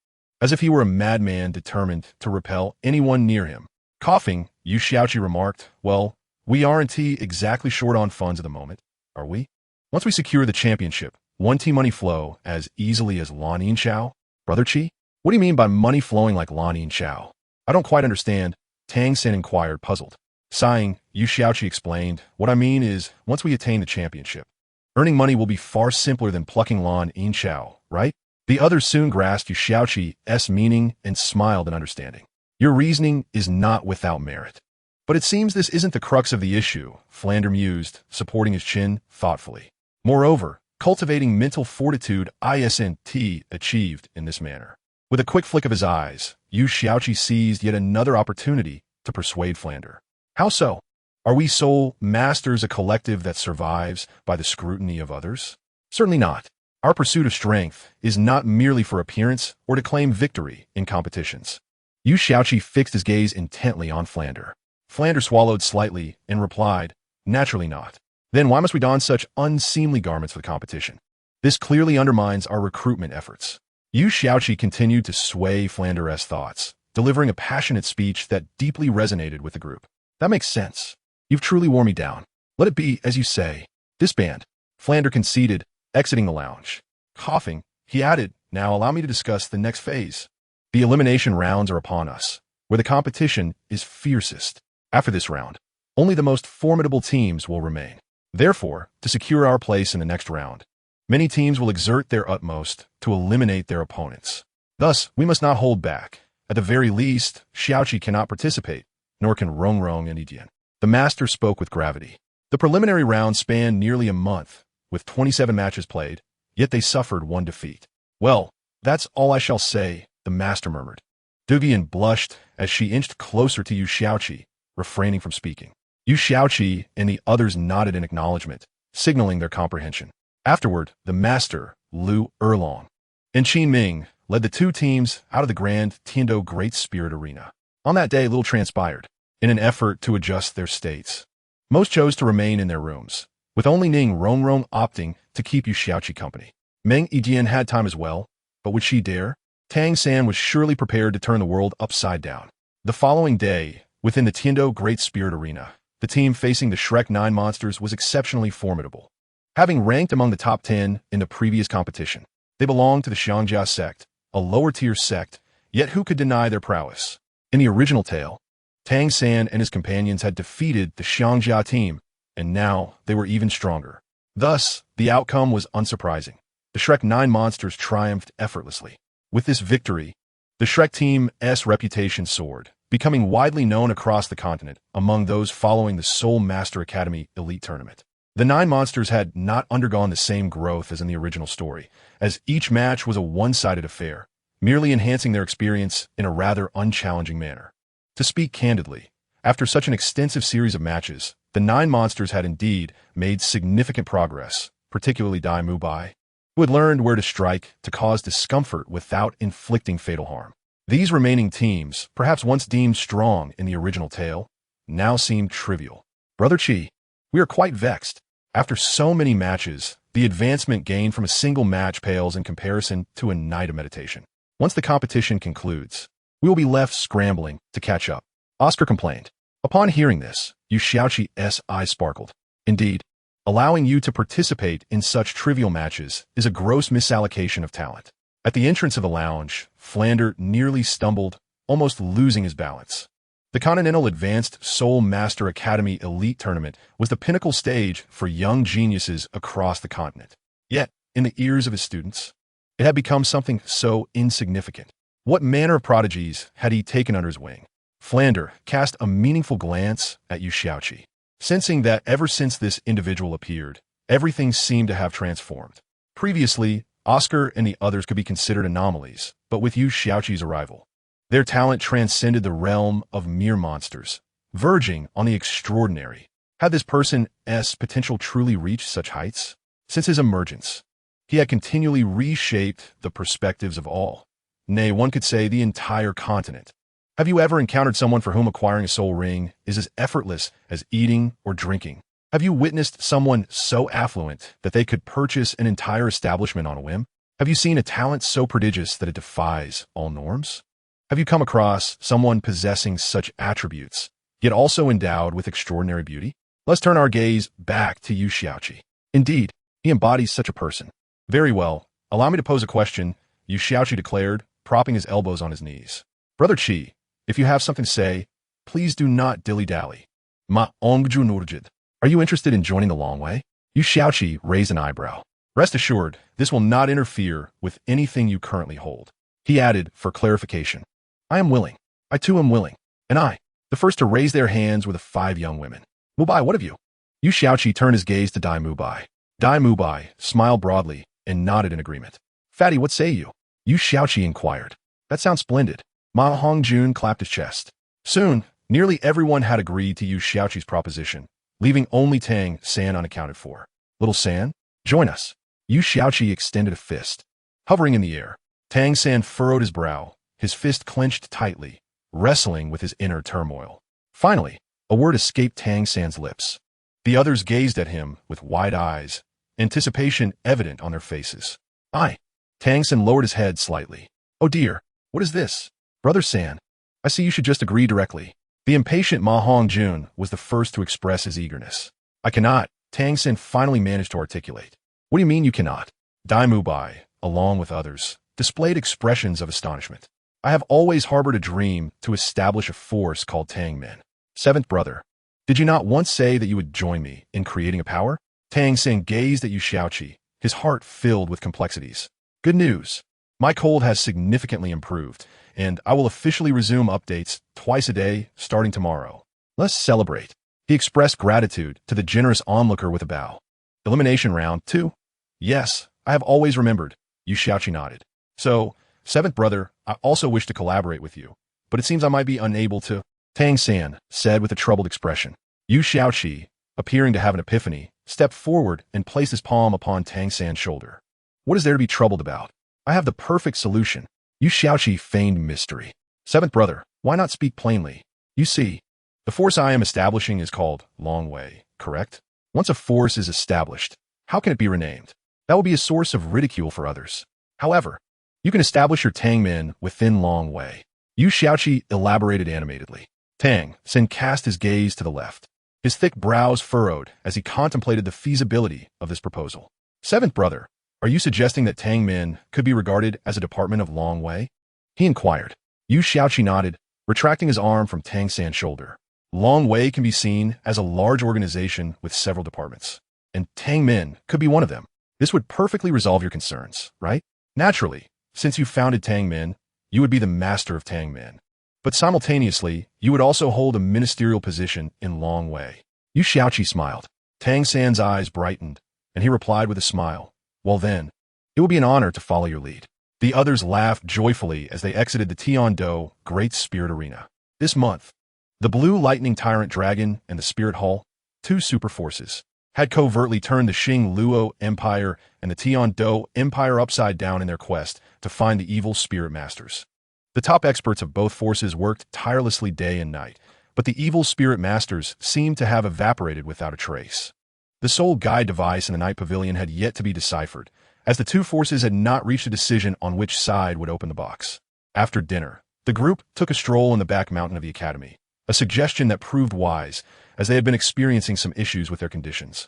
As if he were a madman determined to repel anyone near him, Coughing, Yu Xiaoqi remarked, well, we aren't exactly short on funds at the moment, are we? Once we secure the championship, won't money flow as easily as Lan Yinxiao? Brother Qi? What do you mean by money flowing like Lan Yinxiao? I don't quite understand, Tang Sen inquired, puzzled. Sighing, Yu Xiaoqi explained, what I mean is, once we attain the championship, earning money will be far simpler than plucking Lan Yinxiao, right? The others soon grasped Yu Xiaoqi's meaning and smiled in understanding. Your reasoning is not without merit. But it seems this isn't the crux of the issue, Flander mused, supporting his chin thoughtfully. Moreover, cultivating mental fortitude isn't achieved in this manner. With a quick flick of his eyes, Yu Xiaoqi seized yet another opportunity to persuade Flander. How so? Are we soul masters a collective that survives by the scrutiny of others? Certainly not. Our pursuit of strength is not merely for appearance or to claim victory in competitions. Yu Xiaoqi fixed his gaze intently on Flander. Flander swallowed slightly and replied, naturally not. Then why must we don such unseemly garments for the competition? This clearly undermines our recruitment efforts. Yu Xiaoqi continued to sway Flander's thoughts, delivering a passionate speech that deeply resonated with the group. That makes sense. You've truly worn me down. Let it be, as you say. Disband. Flander conceded, exiting the lounge. Coughing, he added, now allow me to discuss the next phase. The elimination rounds are upon us, where the competition is fiercest. After this round, only the most formidable teams will remain. Therefore, to secure our place in the next round, many teams will exert their utmost to eliminate their opponents. Thus, we must not hold back. At the very least, Xiaoqi cannot participate, nor can Rongrong and Yijian. The master spoke with gravity. The preliminary round spanned nearly a month, with 27 matches played, yet they suffered one defeat. Well, that's all I shall say, the master murmured. Duvian blushed as she inched closer to Yu Xiaoqi, refraining from speaking. Yu Xiaoqi and the others nodded in acknowledgement, signaling their comprehension. Afterward, the master, Lu Erlong, and Qin Ming led the two teams out of the Grand Tiando Great Spirit Arena. On that day, little transpired. In an effort to adjust their states, most chose to remain in their rooms, with only Ning Rongrong opting to keep Yu Xiaoqi company. Meng Yijian had time as well, but would she dare? Tang San was surely prepared to turn the world upside down. The following day, within the Tiando Great Spirit Arena, the team facing the Shrek 9 monsters was exceptionally formidable. Having ranked among the top 10 in the previous competition, they belonged to the Xiangjia sect, a lower-tier sect, yet who could deny their prowess? In the original tale, Tang San and his companions had defeated the Xiangjia team, and now they were even stronger. Thus, the outcome was unsurprising. The Shrek 9 monsters triumphed effortlessly. With this victory, the Shrek team's reputation soared, becoming widely known across the continent among those following the Soul Master Academy Elite Tournament. The 9 monsters had not undergone the same growth as in the original story, as each match was a one-sided affair, merely enhancing their experience in a rather unchallenging manner. To speak candidly, after such an extensive series of matches, the 9 monsters had indeed made significant progress, particularly Dai Mubai, who had learned where to strike to cause discomfort without inflicting fatal harm. These remaining teams, perhaps once deemed strong in the original tale, now seemed trivial. Brother Qi, we are quite vexed. After so many matches, the advancement gained from a single match pales in comparison to a night of meditation. Once the competition concludes, we will be left scrambling to catch up. Oscar complained. Upon hearing this, Yu Xiaoqi's eyes sparkled. Indeed, allowing you to participate in such trivial matches is a gross misallocation of talent. At the entrance of the lounge, Flander nearly stumbled, almost losing his balance. The Continental Advanced Soul Master Academy Elite Tournament was the pinnacle stage for young geniuses across the continent. Yet, in the ears of his students, it had become something so insignificant. What manner of prodigies had he taken under his wing? Flander cast a meaningful glance at Yu Xiaoqi, sensing that ever since this individual appeared, everything seemed to have transformed. Previously, Oscar and the others could be considered anomalies, but with Yu Xiaoqi's arrival, their talent transcended the realm of mere monsters, verging on the extraordinary. Had this person's potential truly reached such heights? Since his emergence, he had continually reshaped the perspectives of all. Nay, one could say the entire continent. Have you ever encountered someone for whom acquiring a soul ring is as effortless as eating or drinking? Have you witnessed someone so affluent that they could purchase an entire establishment on a whim? Have you seen a talent so prodigious that it defies all norms? Have you come across someone possessing such attributes, yet also endowed with extraordinary beauty? Let's turn our gaze back to Yu Xiaoqi. Indeed, he embodies such a person. Very well, allow me to pose a question, Yu Xiaoqi declared, propping his elbows on his knees. Brother Qi, if you have something to say, please do not dilly-dally. Ma Ongju Nurjid. Are you interested in joining the long way? Yu Xiaoqi raised an eyebrow. Rest assured, this will not interfere with anything you currently hold. He added, for clarification. I am willing. I too am willing. And I. The first to raise their hands were the 5 young women. Mubai, what of you? Yu Xiaoqi turned his gaze to Dai Mubai. Dai Mubai smiled broadly and nodded in agreement. Fatty, what say you? Yu Xiaoqi inquired. That sounds splendid. Ma Hongjun clapped his chest. Soon, nearly everyone had agreed to Yu Xiaoqi's proposition, leaving only Tang San unaccounted for. Little San, join us. Yu Xiaoqi extended a fist. Hovering in the air, Tang San furrowed his brow, his fist clenched tightly, wrestling with his inner turmoil. Finally, a word escaped Tang San's lips. The others gazed at him with wide eyes, anticipation evident on their faces. Tang San lowered his head slightly. Oh dear, what is this? Brother San, I see you should just agree directly. The impatient Ma Hongjun was the first to express his eagerness. I cannot, Tang San finally managed to articulate. What do you mean you cannot? Dai Mubai, along with others, displayed expressions of astonishment. I have always harbored a dream to establish a force called Tang Men. 7th brother, did you not once say that you would join me in creating a power? Tang San gazed at Yu Xiaoqi, his heart filled with complexities. Good news. My cold has significantly improved, and I will officially resume updates twice a day starting tomorrow. Let's celebrate. He expressed gratitude to the generous onlooker with a bow. Elimination round 2. Yes, I have always remembered. Yu Xiaoqi nodded. So, 7th brother, I also wish to collaborate with you, but it seems I might be unable to. Tang San said with a troubled expression. Yu Xiaoqi, appearing to have an epiphany, stepped forward and placed his palm upon Tang San's shoulder. What is there to be troubled about? I have the perfect solution. Yu Xiaoqi feigned mystery. 7th brother, why not speak plainly? You see, the force I am establishing is called Long Wei, correct? Once a force is established, how can it be renamed? That will be a source of ridicule for others. However, you can establish your Tang Men within Long Wei. Yu Xiaoqi elaborated animatedly. Tang San cast his gaze to the left. His thick brows furrowed as he contemplated the feasibility of this proposal. 7th brother, are you suggesting that Tang Men could be regarded as a department of Long Wei? He inquired. Yu Xiaoqi nodded, retracting his arm from Tang San's shoulder. Long Wei can be seen as a large organization with several departments, and Tang Men could be one of them. This would perfectly resolve your concerns, right? Naturally, since you founded Tang Men, you would be the master of Tang Men. But simultaneously, you would also hold a ministerial position in Long Wei. Yu Xiaoqi smiled. Tang San's eyes brightened, and he replied with a smile. Well then, it will be an honor to follow your lead. The others laughed joyfully as they exited the Tian-Do Great Spirit Arena. This month, the Blue Lightning Tyrant Dragon and the Spirit Hall, 2 super forces, had covertly turned the Xing-Luo Empire and the Tian-Do Empire upside down in their quest to find the evil spirit masters. The top experts of both forces worked tirelessly day and night, but the evil spirit masters seemed to have evaporated without a trace. The sole guide device in the Night Pavilion had yet to be deciphered, as the 2 forces had not reached a decision on which side would open the box. After dinner, the group took a stroll in the back mountain of the academy, a suggestion that proved wise, as they had been experiencing some issues with their conditions.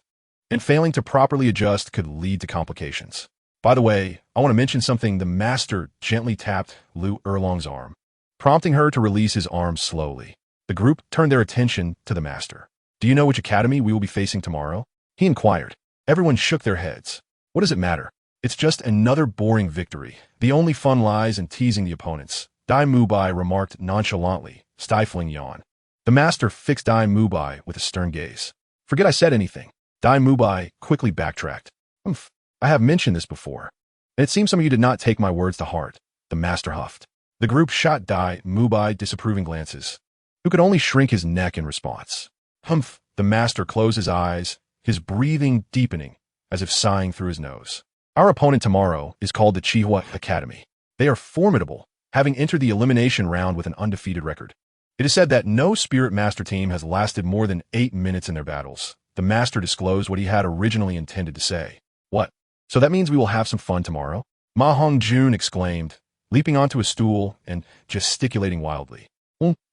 And failing to properly adjust could lead to complications. By the way, I want to mention something. The master gently tapped Lu Erlong's arm, prompting her to release his arm slowly. The group turned their attention to the master. Do you know which academy we will be facing tomorrow? He inquired. Everyone shook their heads. What does it matter? It's just another boring victory. The only fun lies in teasing the opponents, Dai Mubai remarked nonchalantly, stifling yawn. The master fixed Dai Mubai with a stern gaze. Forget I said anything. Dai Mubai quickly backtracked. I have mentioned this before, and it seems some of you did not take my words to heart, the master huffed. The group shot Dai Mubai disapproving glances, who could only shrink his neck in response. Humph, the master closed his eyes, his breathing deepening, as if sighing through his nose. Our opponent tomorrow is called the Chihua Academy. They are formidable, having entered the elimination round with an undefeated record. It is said that no Spirit Master team has lasted more than 8 minutes in their battles. The master disclosed what he had originally intended to say. What? So that means we will have some fun tomorrow? Ma Hongjun exclaimed, leaping onto a stool and gesticulating wildly.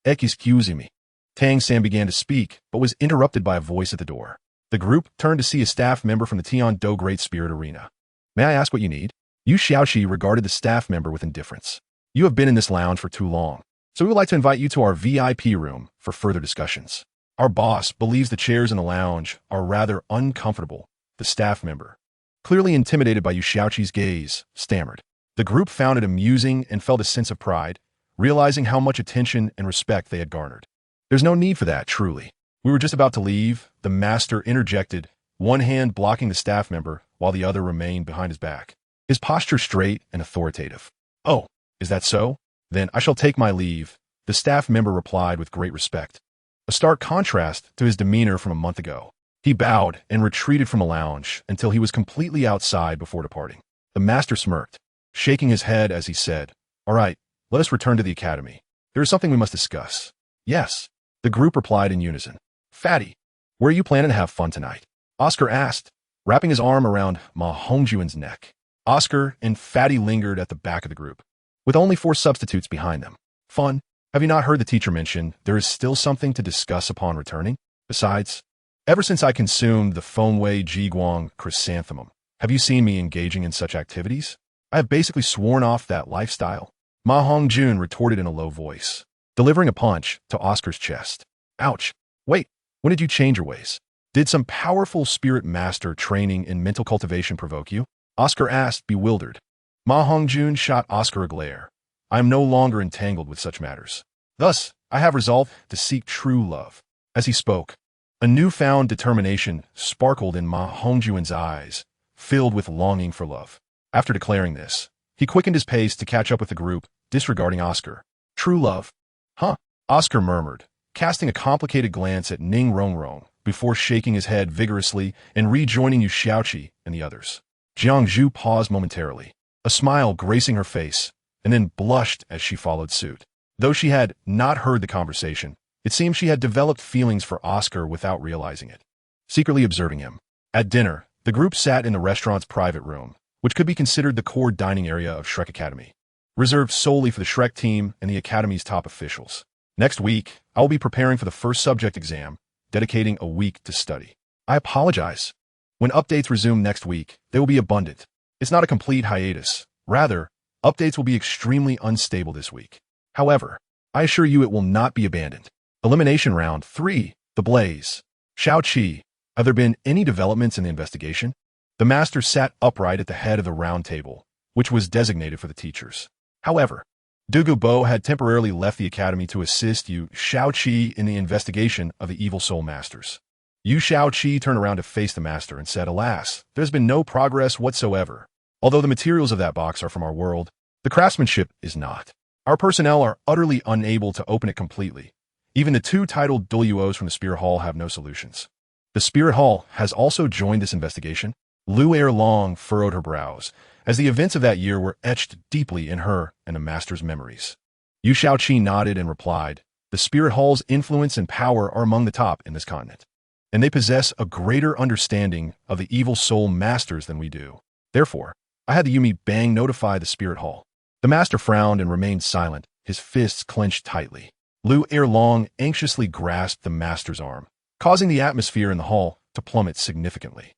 Excuse me. Tang San began to speak, but was interrupted by a voice at the door. The group turned to see a staff member from the Tian-Do Great Spirit Arena. May I ask what you need? Yu Xiaoqi regarded the staff member with indifference. You have been in this lounge for too long, so we would like to invite you to our VIP room for further discussions. Our boss believes the chairs in the lounge are rather uncomfortable, the staff member, clearly intimidated by Yu Xiaoqi's gaze, stammered. The group found it amusing and felt a sense of pride, realizing how much attention and respect they had garnered. There's no need for that, truly. We were just about to leave, the master interjected, one hand blocking the staff member while the other remained behind his back. His posture straight and authoritative. Oh, is that so? Then I shall take my leave, the staff member replied with great respect. A stark contrast to his demeanor from a month ago. He bowed and retreated from a lounge until he was completely outside before departing. The master smirked, shaking his head as he said, All right, let us return to the academy. There is something we must discuss. Yes, the group replied in unison. Fatty, where are you planning to have fun tonight? Oscar asked, wrapping his arm around Ma Hongjuan's neck. Oscar and Fatty lingered at the back of the group, with only 4 substitutes behind them. Fun? Have you not heard the teacher mention there is still something to discuss upon returning? Besides, ever since I consumed the Fengwei Jiguang chrysanthemum, have you seen me engaging in such activities? I have basically sworn off that lifestyle. Ma Hongjun retorted in a low voice, delivering a punch to Oscar's chest. Ouch. Wait, when did you change your ways? Did some powerful spirit master training in mental cultivation provoke you? Oscar asked, bewildered. Ma Hongjun shot Oscar a glare. I am no longer entangled with such matters. Thus, I have resolved to seek true love. As he spoke, a newfound determination sparkled in Ma Hongjuan's eyes, filled with longing for love. After declaring this, he quickened his pace to catch up with the group, disregarding Oscar. True love? Huh? Oscar murmured, casting a complicated glance at Ning Rongrong before shaking his head vigorously and rejoining Yu Xiaoqi and the others. Jiang Zhu paused momentarily, a smile gracing her face, and then blushed as she followed suit. Though she had not heard the conversation, it seemed she had developed feelings for Oscar without realizing it. Secretly observing him. At dinner, the group sat in the restaurant's private room, which could be considered the core dining area of Shrek Academy, reserved solely for the Shrek team and the Academy's top officials. Next week, I will be preparing for the first subject exam, dedicating a week to study. I apologize. When updates resume next week, they will be abundant. It's not a complete hiatus. Rather, updates will be extremely unstable this week. However, I assure you it will not be abandoned. Elimination Round 3, The Blaze. Xiao Qi, have there been any developments in the investigation? The master sat upright at the head of the round table, which was designated for the teachers. However, Dugu Bo had temporarily left the academy to assist Yu Xiaoqi in the investigation of the evil soul masters. Yu Xiaoqi turned around to face the master and said, Alas, there's been no progress whatsoever. Although the materials of that box are from our world, the craftsmanship is not. Our personnel are utterly unable to open it completely. Even the 2 titled Douluos from the Spirit Hall have no solutions. The Spirit Hall has also joined this investigation. Lu Erlong furrowed her brows, as the events of that year were etched deeply in her and the master's memories. Yu Xiaoqi nodded and replied, The Spirit Hall's influence and power are among the top in this continent, and they possess a greater understanding of the evil soul masters than we do. Therefore, I had the Yumi Bang notify the Spirit Hall. The master frowned and remained silent, his fists clenched tightly. Lu Erlong anxiously grasped the master's arm, causing the atmosphere in the hall to plummet significantly.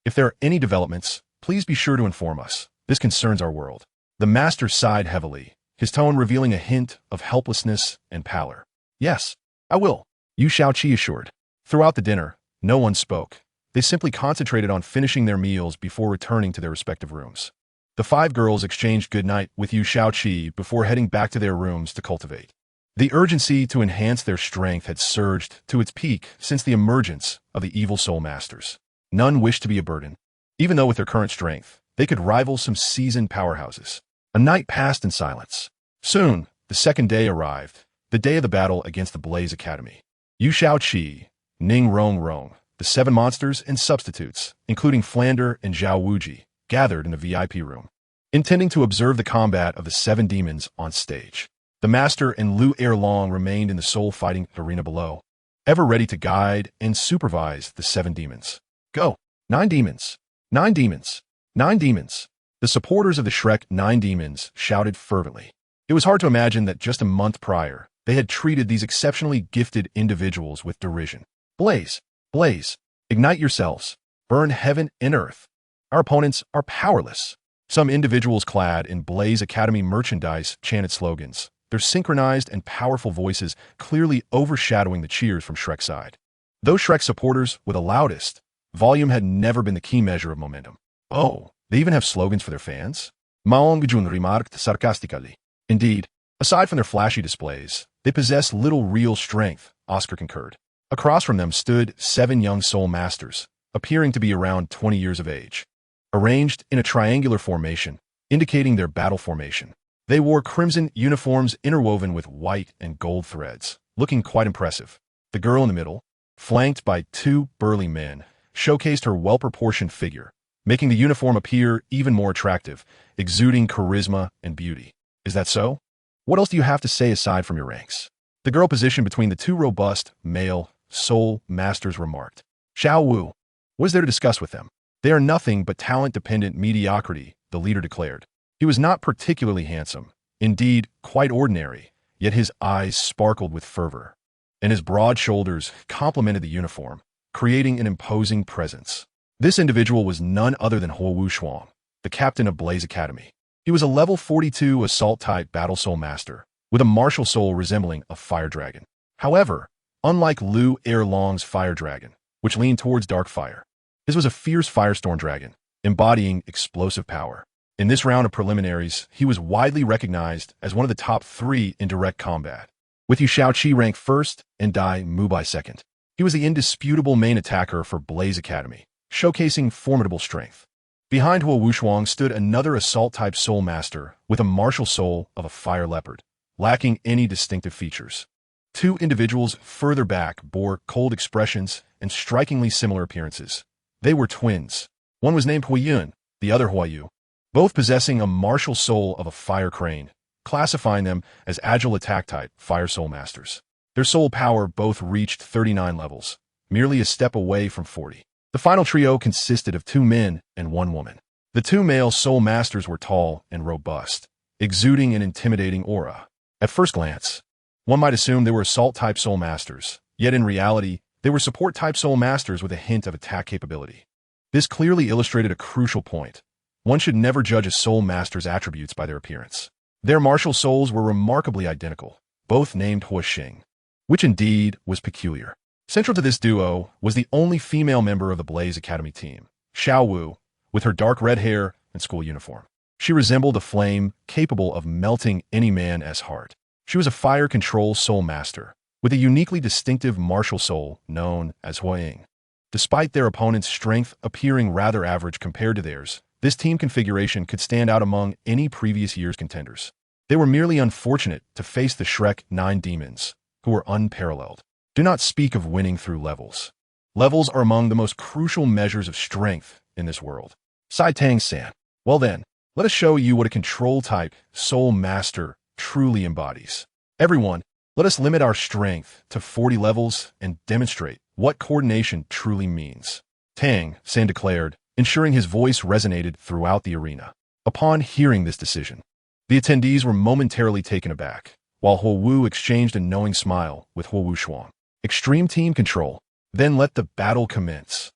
If there are any developments, please be sure to inform us. This concerns our world. The master sighed heavily, his tone revealing a hint of helplessness and pallor. Yes, I will, Yu Xiaoqi assured. Throughout the dinner, no one spoke. They simply concentrated on finishing their meals before returning to their respective rooms. The 5 girls exchanged goodnight with Yu Xiaoqi before heading back to their rooms to cultivate. The urgency to enhance their strength had surged to its peak since the emergence of the evil soul masters. None wished to be a burden, even though with their current strength, they could rival some seasoned powerhouses. A night passed in silence. Soon, the second day arrived, the day of the battle against the Blaze Academy. Yu Xiaoqi, Ning Rongrong, the 7 monsters and substitutes, including Flander and Zhao Wuji, gathered in the VIP room, intending to observe the combat of the 7 demons on stage. The master and Lu Erlong remained in the soul-fighting arena below, ever ready to guide and supervise the 7 demons. Go! 9 demons! 9 demons! 9 demons! The supporters of the Shrek 9 demons shouted fervently. It was hard to imagine that just a month prior, they had treated these exceptionally gifted individuals with derision. Blaze, blaze, ignite yourselves, burn heaven and earth. Our opponents are powerless. Some individuals clad in Blaze Academy merchandise chanted slogans, their synchronized and powerful voices clearly overshadowing the cheers from Shrek's side. Those Shrek supporters with the loudest volume had never been the key measure of momentum. Oh, they even have slogans for their fans? Maong-jun remarked sarcastically. Indeed, aside from their flashy displays, they possess little real strength, Oscar concurred. Across from them stood 7 young soul masters, appearing to be around 20 years of age. Arranged in a triangular formation, indicating their battle formation. They wore crimson uniforms interwoven with white and gold threads, looking quite impressive. The girl in the middle, flanked by 2 burly men, showcased her well-proportioned figure, making the uniform appear even more attractive, exuding charisma and beauty. Is that so? What else do you have to say aside from your ranks? The girl positioned between the 2 robust, male, soul masters remarked. Xiao Wu, what is there to discuss with them? They are nothing but talent-dependent mediocrity, the leader declared. He was not particularly handsome, indeed quite ordinary, yet his eyes sparkled with fervor, and his broad shoulders complemented the uniform, creating an imposing presence. This individual was none other than Huo Wuxuang, the captain of Blaze Academy. He was a level 42 assault-type battle soul master, with a martial soul resembling a fire dragon. However, unlike Lu Erlong's fire dragon, which leaned towards dark fire, his was a fierce firestorm dragon, embodying explosive power. In this round of preliminaries, he was widely recognized as one of the top 3 in direct combat, with Yu Shaoqi ranked first and Dai Mubai second. He was the indisputable main attacker for Blaze Academy, showcasing formidable strength. Behind Huo Wuxuang stood another assault-type soul master with a martial soul of a fire leopard, lacking any distinctive features. 2 individuals further back bore cold expressions and strikingly similar appearances. They were twins. One was named Huiyun, the other Huayu, both possessing a martial soul of a fire crane, classifying them as agile attack-type fire soul masters. Their soul power both reached 39 levels, merely a step away from 40. The final trio consisted of 2 men and 1 woman. The 2 male soul masters were tall and robust, exuding an intimidating aura. At first glance, one might assume they were assault-type soul masters, yet in reality, they were support-type soul masters with a hint of attack capability. This clearly illustrated a crucial point. One should never judge a soul master's attributes by their appearance. Their martial souls were remarkably identical, both named Huoxing, which indeed was peculiar. Central to this duo was the only female member of the Blaze Academy team, Xiao Wu, with her dark red hair and school uniform. She resembled a flame capable of melting any man's heart. She was a fire control soul master, with a uniquely distinctive martial soul known as Huaying. Despite their opponent's strength appearing rather average compared to theirs, this team configuration could stand out among any previous year's contenders. They were merely unfortunate to face the Shrek 9 demons, who were unparalleled. Do not speak of winning through levels. Levels are among the most crucial measures of strength in this world. Sai Tang-san. Well then, let us show you what a control-type soul master truly embodies. Everyone, let us limit our strength to 40 levels and demonstrate what coordination truly means. Tang-san declared, ensuring his voice resonated throughout the arena. Upon hearing this decision, the attendees were momentarily taken aback, while Huo Wu exchanged a knowing smile with Huo Wuxuang. Extreme team control. Then let the battle commence.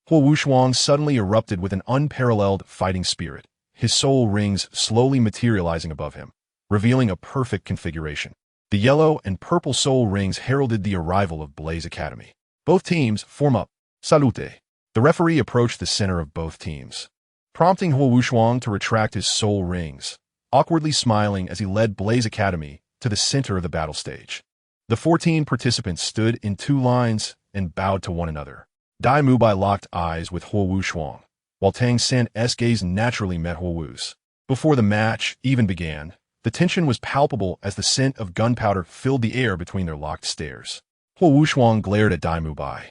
Huo Wuxuang suddenly erupted with an unparalleled fighting spirit, his soul rings slowly materializing above him, revealing a perfect configuration. The yellow and purple soul rings heralded the arrival of Blaze Academy. Both teams form up. Salute. The referee approached the center of both teams, prompting Huo Wuxuang to retract his soul rings, awkwardly smiling as he led Blaze Academy to the center of the battle stage. The 14 participants stood in 2 lines and bowed to one another. Dai Mubai locked eyes with Huo Wuxuang, while Tang San's gaze naturally met Huo Wu's. Before the match even began, the tension was palpable as the scent of gunpowder filled the air between their locked stares. Huo Wuxuang glared at Dai Mubai,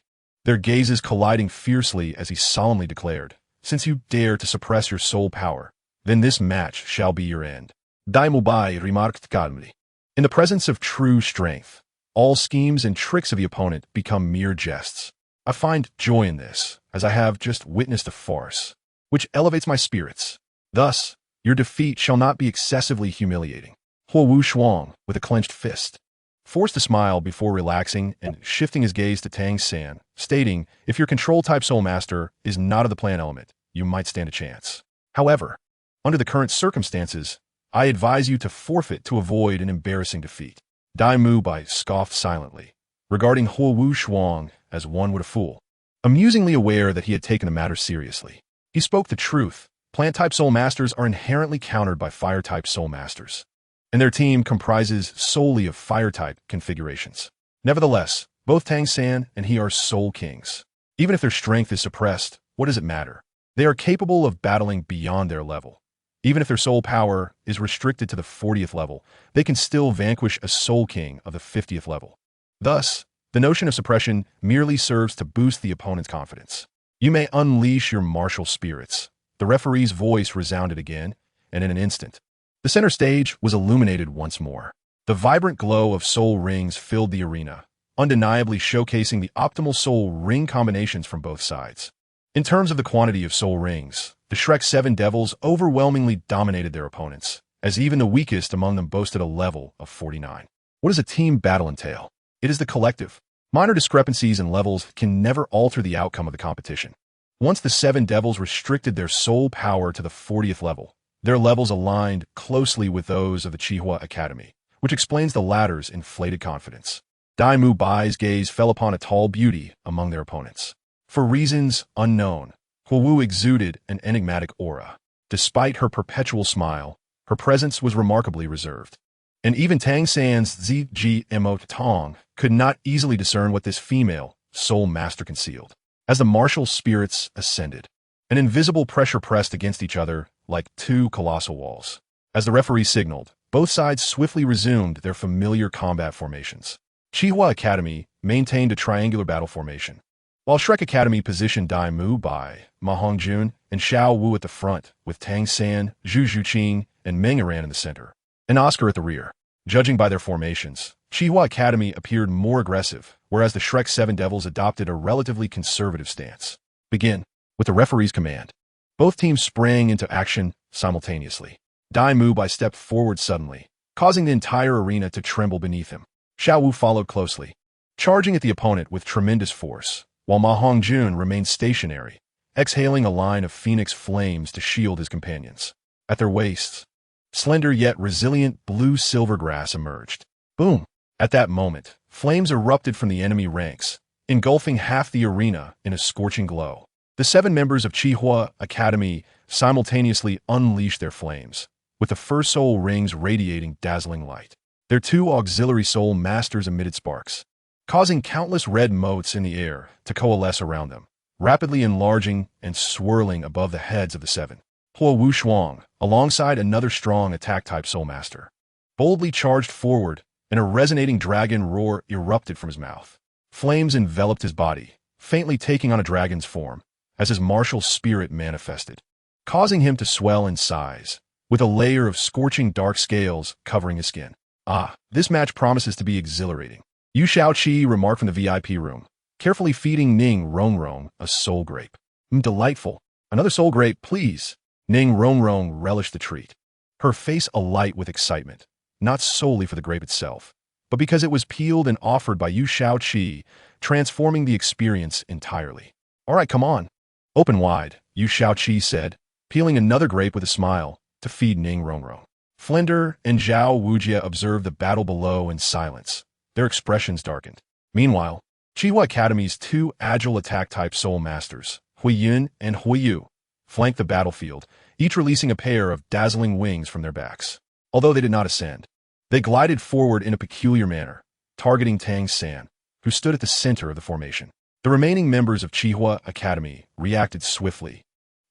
their gazes colliding fiercely as he solemnly declared, "Since you dare to suppress your soul power, then this match shall be your end." Dai Mubai remarked calmly, "In the presence of true strength, all schemes and tricks of the opponent become mere jests. I find joy in this, as I have just witnessed a farce, which elevates my spirits." Thus, your defeat shall not be excessively humiliating. Huowu Shuang, with a clenched fist, forced a smile before relaxing and shifting his gaze to Tang San, stating, if your control-type Soul Master is not of the plan element, you might stand a chance. However, under the current circumstances, I advise you to forfeit to avoid an embarrassing defeat. Dai Mu Bai scoffed silently, regarding Huowu Shuang as one would a fool, amusingly aware that he had taken the matter seriously. He spoke the truth. Plant-type Soul Masters are inherently countered by Fire-type Soul Masters, and their team comprises solely of Fire-type configurations. Nevertheless, both Tang San and he are Soul Kings. Even if their strength is suppressed, what does it matter? They are capable of battling beyond their level. Even if their soul power is restricted to the 40th level, they can still vanquish a Soul King of the 50th level. Thus, the notion of suppression merely serves to boost the opponent's confidence. You may unleash your martial spirits. The referee's voice resounded again, and in an instant, the center stage was illuminated once more. The vibrant glow of soul rings filled the arena, undeniably showcasing the optimal soul ring combinations from both sides. In terms of the quantity of soul rings, the Shrek 7 Devils overwhelmingly dominated their opponents, as even the weakest among them boasted a level of 49. What does a team battle entail? It is the collective. Minor discrepancies in levels can never alter the outcome of the competition. Once the 7 Devils restricted their soul power to the 40th level, their levels aligned closely with those of the Qihua Academy, which explains the latter's inflated confidence. Dai Mu Bai's gaze fell upon a tall beauty among their opponents. For reasons unknown, Huowu exuded an enigmatic aura. Despite her perpetual smile, her presence was remarkably reserved. And even Tang San's Zji Tong could not easily discern what this female soul master concealed. As the martial spirits ascended, an invisible pressure pressed against each other like two colossal walls. As the referee signaled, both sides swiftly resumed their familiar combat formations. Qihua Academy maintained a triangular battle formation, while Shrek Academy positioned Dai Mu Bai, Ma Hongjun, and Xiao Wu at the front, with Tang San, Zhu Zhuqing, and Meng Yiran in the center, and Oscar at the rear. Judging by their formations, Qihua Academy appeared more aggressive, whereas the Shrek 7 Devils adopted a relatively conservative stance. Begin. With the referee's command, both teams sprang into action simultaneously. Dai Mu Bai stepped forward suddenly, causing the entire arena to tremble beneath him. Xiao Wu followed closely, charging at the opponent with tremendous force, while Ma Hongjun remained stationary, exhaling a line of phoenix flames to shield his companions. At their waists, slender yet resilient blue-silver grass emerged. Boom! At that moment, flames erupted from the enemy ranks, engulfing half the arena in a scorching glow. The 7 members of Qihua Academy simultaneously unleashed their flames, with the first soul rings radiating dazzling light. Their 2 auxiliary soul masters emitted sparks, causing countless red motes in the air to coalesce around them, rapidly enlarging and swirling above the heads of the 7. Huowu Shuang, alongside another strong attack-type soul master, boldly charged forward, and a resonating dragon roar erupted from his mouth. Flames enveloped his body, faintly taking on a dragon's form, as his martial spirit manifested, causing him to swell in size, with a layer of scorching dark scales covering his skin. Ah, this match promises to be exhilarating. Yu Shaoqi remarked from the VIP room, carefully feeding Ning Rongrong a soul grape. Delightful. Another soul grape, please. Ning Rongrong relished the treat, her face alight with excitement, not solely for the grape itself, but because it was peeled and offered by Yu Shaoqi, transforming the experience entirely. All right, come on. Open wide, Yu Shaoqi said, peeling another grape with a smile to feed Ning Rongrong. Flender and Zhao Wujia observed the battle below in silence, their expressions darkened. Meanwhile, Qihua Academy's 2 agile attack-type soul masters, Huiyun and Huiyu, flanked the battlefield, each releasing a pair of dazzling wings from their backs. Although they did not ascend, they glided forward in a peculiar manner, targeting Tang San, who stood at the center of the formation. The remaining members of Qihua Academy reacted swiftly,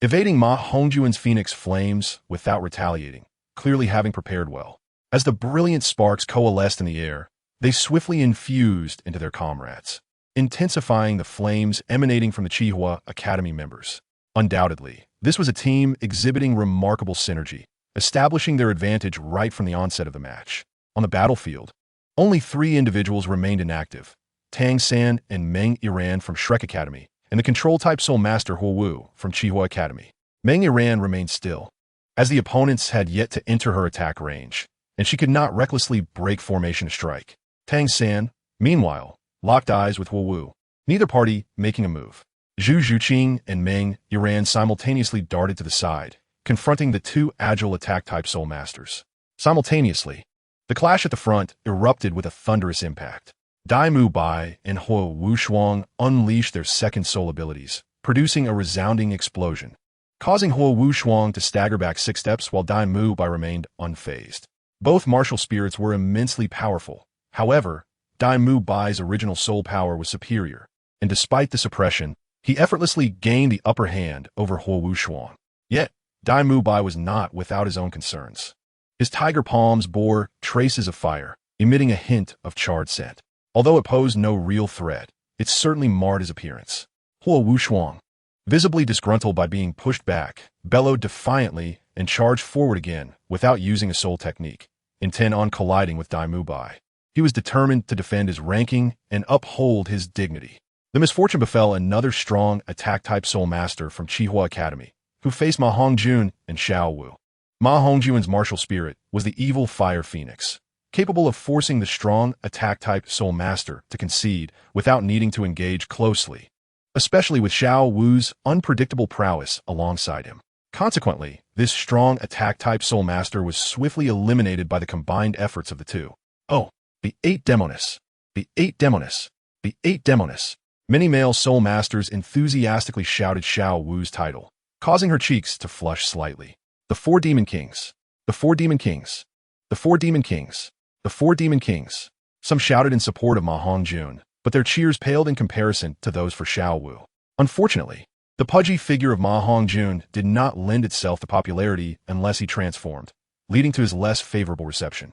evading Ma Hongjun's phoenix flames without retaliating, clearly having prepared well. As the brilliant sparks coalesced in the air, they swiftly infused into their comrades, intensifying the flames emanating from the Qihua Academy members. Undoubtedly, this was a team exhibiting remarkable synergy, establishing their advantage right from the onset of the match. On the battlefield, only 3 individuals remained inactive: Tang San and Meng Yiran from Shrek Academy, and the control-type soul master Huowu from Qihua Academy. Meng Yiran remained still, as the opponents had yet to enter her attack range, and she could not recklessly break formation to strike. Tang San, meanwhile, locked eyes with Wu Wu, neither party making a move. Zhu Zhuqing and Meng Yuran simultaneously darted to the side, confronting the two agile attack-type Soul Masters. Simultaneously, the clash at the front erupted with a thunderous impact. Dai Mu Bai and Huo Wushuang unleashed their second soul abilities, producing a resounding explosion, causing Huo Wushuang to stagger back 6 steps while Dai Mu Bai remained unfazed. Both martial spirits were immensely powerful. However, Dai Mu Bai's original soul power was superior, and despite the suppression, he effortlessly gained the upper hand over Huo Wushuang. Yet, Dai Mu Bai was not without his own concerns. His tiger palms bore traces of fire, emitting a hint of charred scent. Although it posed no real threat, it certainly marred his appearance. Huo Wushuang, visibly disgruntled by being pushed back, bellowed defiantly and charged forward again without using a soul technique, intent on colliding with Dai Mu Bai. He was determined to defend his ranking and uphold his dignity. The misfortune befell another strong attack-type soul master from Qihua Academy, who faced Ma Hongjun and Xiao Wu. Ma Hongjun's martial spirit was the evil fire phoenix, capable of forcing the strong attack-type soul master to concede without needing to engage closely, especially with Xiao Wu's unpredictable prowess alongside him. Consequently, this strong attack-type soul master was swiftly eliminated by the combined efforts of the two. Oh, the 8 Demoness! The 8 Demoness! The 8 Demoness! Many male soul masters enthusiastically shouted Xiao Wu's title, causing her cheeks to flush slightly. The 4 Demon Kings! The 4 Demon Kings! The 4 Demon Kings! The 4 Demon Kings! Some shouted in support of Ma Hongjun, but their cheers paled in comparison to those for Xiao Wu. Unfortunately, the pudgy figure of Ma Hongjun did not lend itself to popularity unless he transformed, leading to his less favorable reception.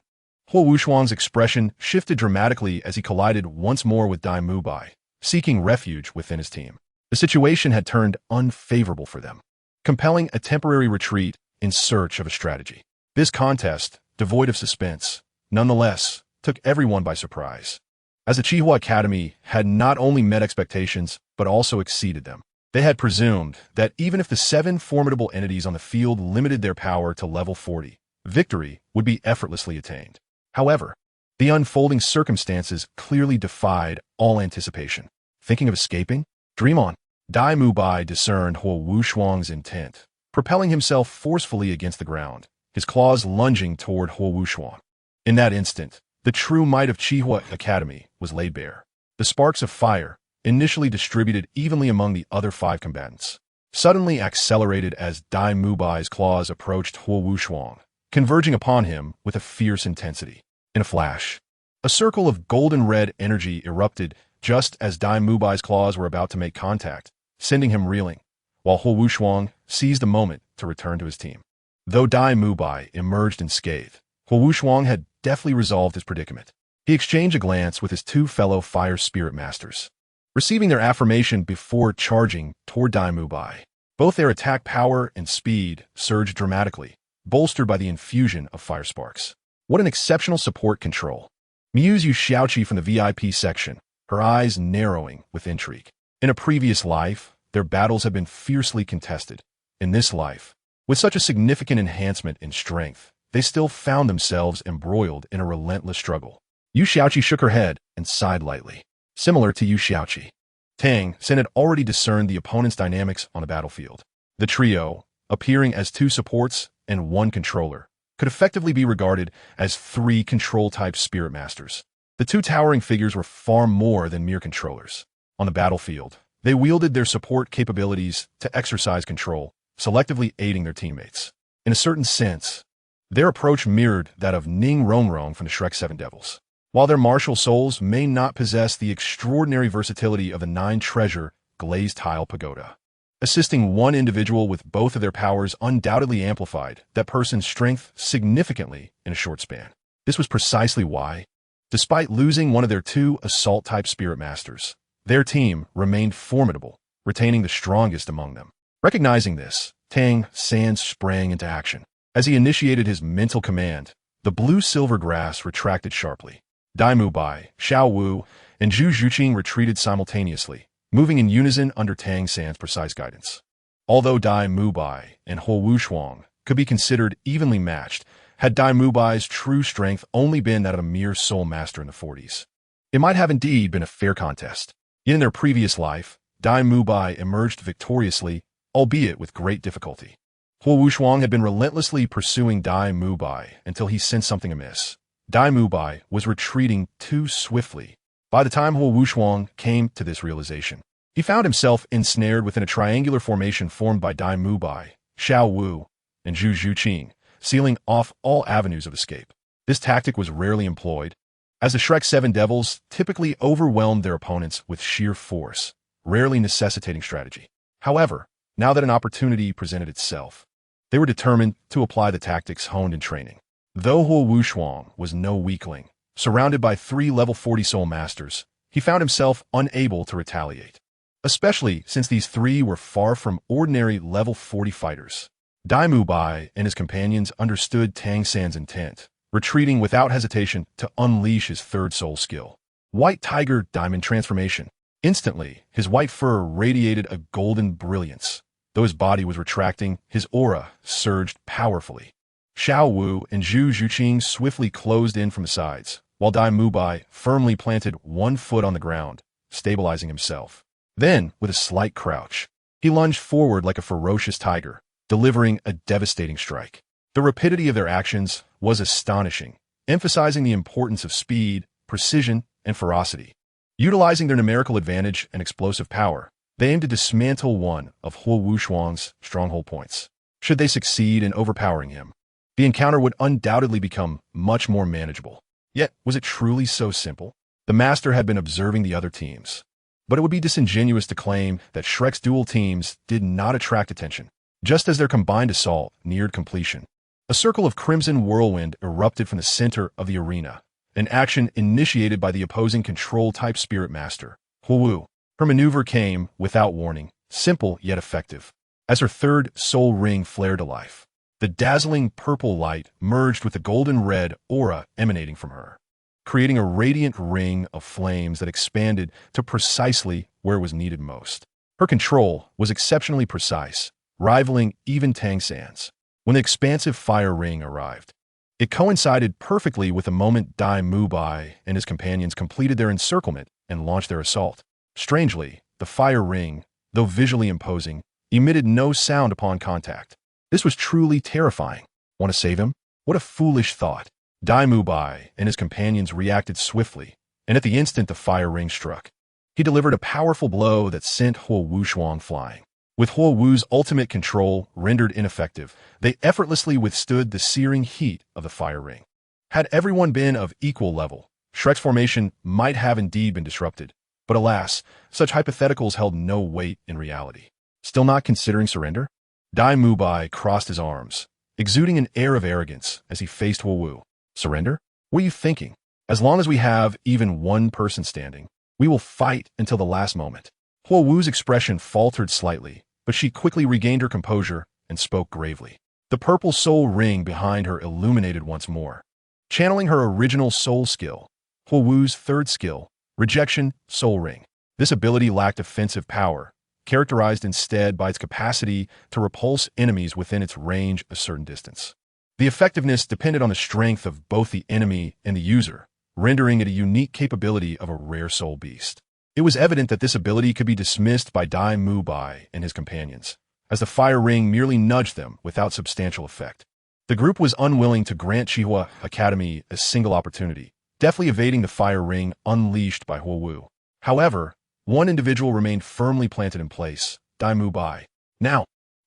Huo Wushuang's expression shifted dramatically as he collided once more with Dai Mu Bai, seeking refuge within his team. The situation had turned unfavorable for them, compelling a temporary retreat in search of a strategy. This contest, devoid of suspense, nonetheless, took everyone by surprise, as the Qihua Academy had not only met expectations, but also exceeded them. They had presumed that even if the 7 formidable entities on the field limited their power to level 40, victory would be effortlessly attained. However, the unfolding circumstances clearly defied all anticipation. Thinking of escaping? Dream on. Dai Mu Bai discerned Huo Wushuang's intent, propelling himself forcefully against the ground, his claws lunging toward Huo Wushuang. In that instant, the true might of Qihua Academy was laid bare. The sparks of fire, initially distributed evenly among the other 5 combatants, suddenly accelerated as Dai Mu Bai's claws approached Huo Wushuang, converging upon him with a fierce intensity. In a flash, a circle of golden-red energy erupted just as Dai Mu Bai's claws were about to make contact, sending him reeling, while Huo Wushuang seized the moment to return to his team. Though Dai Mu Bai emerged unscathed, Huo Wushuang had deftly resolved his predicament. He exchanged a glance with his 2 fellow fire spirit masters, receiving their affirmation before charging toward Dai Mu Bai. Both their attack power and speed surged dramatically, bolstered by the infusion of fire sparks. What an exceptional support control. Mused Yu Xiaoqi from the VIP section, her eyes narrowing with intrigue. In a previous life, their battles had been fiercely contested. In this life, with such a significant enhancement in strength, they still found themselves embroiled in a relentless struggle. Yu Xiaoqi shook her head and sighed lightly. Similar to Yu Xiaoqi, Tang Sen had already discerned the opponent's dynamics on the battlefield. The trio, appearing as 2 supports and 1 controller, could effectively be regarded as 3 control-type spirit masters. The 2 towering figures were far more than mere controllers. On the battlefield, they wielded their support capabilities to exercise control, selectively aiding their teammates. In a certain sense, their approach mirrored that of Ning Rongrong from the Shrek 7 Devils. While their martial souls may not possess the extraordinary versatility of the 9-treasure glazed tile pagoda, assisting one individual with both of their powers undoubtedly amplified that person's strength significantly in a short span. This was precisely why, despite losing one of their 2 assault-type spirit masters, their team remained formidable, retaining the strongest among them. Recognizing this, Tang San sprang into action. As he initiated his mental command, the blue-silver grass retracted sharply. Dai Mu Bai, Xiao Wu, and Zhu Zhuqing retreated simultaneously, moving in unison under Tang San's precise guidance. Although Dai Mu Bai and Huo Wushuang could be considered evenly matched had Dai Mubai's true strength only been that of a mere soul master in the 40s. It might have indeed been a fair contest. Yet in their previous life, Dai Mubai emerged victoriously, albeit with great difficulty. Huo Wushuang had been relentlessly pursuing Dai Mubai until he sensed something amiss. Dai Mubai was retreating too swiftly. By the time Huo Wushuang came to this realization, he found himself ensnared within a triangular formation formed by Dai Mubai, Xiao Wu, and Zhu Zhuqing, sealing off all avenues of escape. This tactic was rarely employed, as the Shrek Seven Devils typically overwhelmed their opponents with sheer force, rarely necessitating strategy. However, now that an opportunity presented itself, they were determined to apply the tactics honed in training. Though Huo Wushuang was no weakling, surrounded by 3 level 40 soul masters, he found himself unable to retaliate, especially since these 3 were far from ordinary level 40 fighters. Dai Mubai and his companions understood Tang San's intent, retreating without hesitation to unleash his 3rd soul skill, White Tiger Diamond Transformation. Instantly, his white fur radiated a golden brilliance. Though his body was retracting, his aura surged powerfully. Xiao Wu and Zhu Zhuqing swiftly closed in from the sides, while Dai Mubai firmly planted 1 foot on the ground, stabilizing himself. Then, with a slight crouch, he lunged forward like a ferocious tiger, delivering a devastating strike. The rapidity of their actions was astonishing, emphasizing the importance of speed, precision, and ferocity. Utilizing their numerical advantage and explosive power, they aimed to dismantle one of Huo Wushuang's stronghold points. Should they succeed in overpowering him, the encounter would undoubtedly become much more manageable. Yet, was it truly so simple? The master had been observing the other teams, but it would be disingenuous to claim that Shrek's dual teams did not attract attention. Just as their combined assault neared completion, a circle of crimson whirlwind erupted from the center of the arena, an action initiated by the opposing control-type spirit master, Huo Wu. Her maneuver came without warning, simple yet effective. As her 3rd soul ring flared to life, the dazzling purple light merged with the golden-red aura emanating from her, creating a radiant ring of flames that expanded to precisely where it was needed most. Her control was exceptionally precise, rivaling even Tang San's. When the expansive fire ring arrived, it coincided perfectly with the moment Dai Mubai and his companions completed their encirclement and launched their assault. Strangely, the fire ring, though visually imposing, emitted no sound upon contact. This was truly terrifying. Want to save him? What a foolish thought. Dai Mubai and his companions reacted swiftly, and at the instant the fire ring struck, he delivered a powerful blow that sent Huo Wushuang flying. With Huo Wu's ultimate control rendered ineffective, they effortlessly withstood the searing heat of the fire ring. Had everyone been of equal level, Shrek's formation might have indeed been disrupted. But alas, such hypotheticals held no weight in reality. Still not considering surrender? Dai Mubai crossed his arms, exuding an air of arrogance as he faced Huo Wu. Surrender? What are you thinking? As long as we have even 1 person standing, we will fight until the last moment. Huo Wu's expression faltered slightly, but she quickly regained her composure and spoke gravely. The purple soul ring behind her illuminated once more. Channeling her original soul skill, Huo Wu's 3rd skill, Rejection Soul Ring. This ability lacked offensive power, characterized instead by its capacity to repulse enemies within its range a certain distance. The effectiveness depended on the strength of both the enemy and the user, rendering it a unique capability of a rare soul beast. It was evident that this ability could be dismissed by Dai Mubai and his companions, as the fire ring merely nudged them without substantial effect. The group was unwilling to grant Chihua Academy a single opportunity, deftly evading the fire ring unleashed by Huo Wu. However, one individual remained firmly planted in place, Dai Mubai. Now,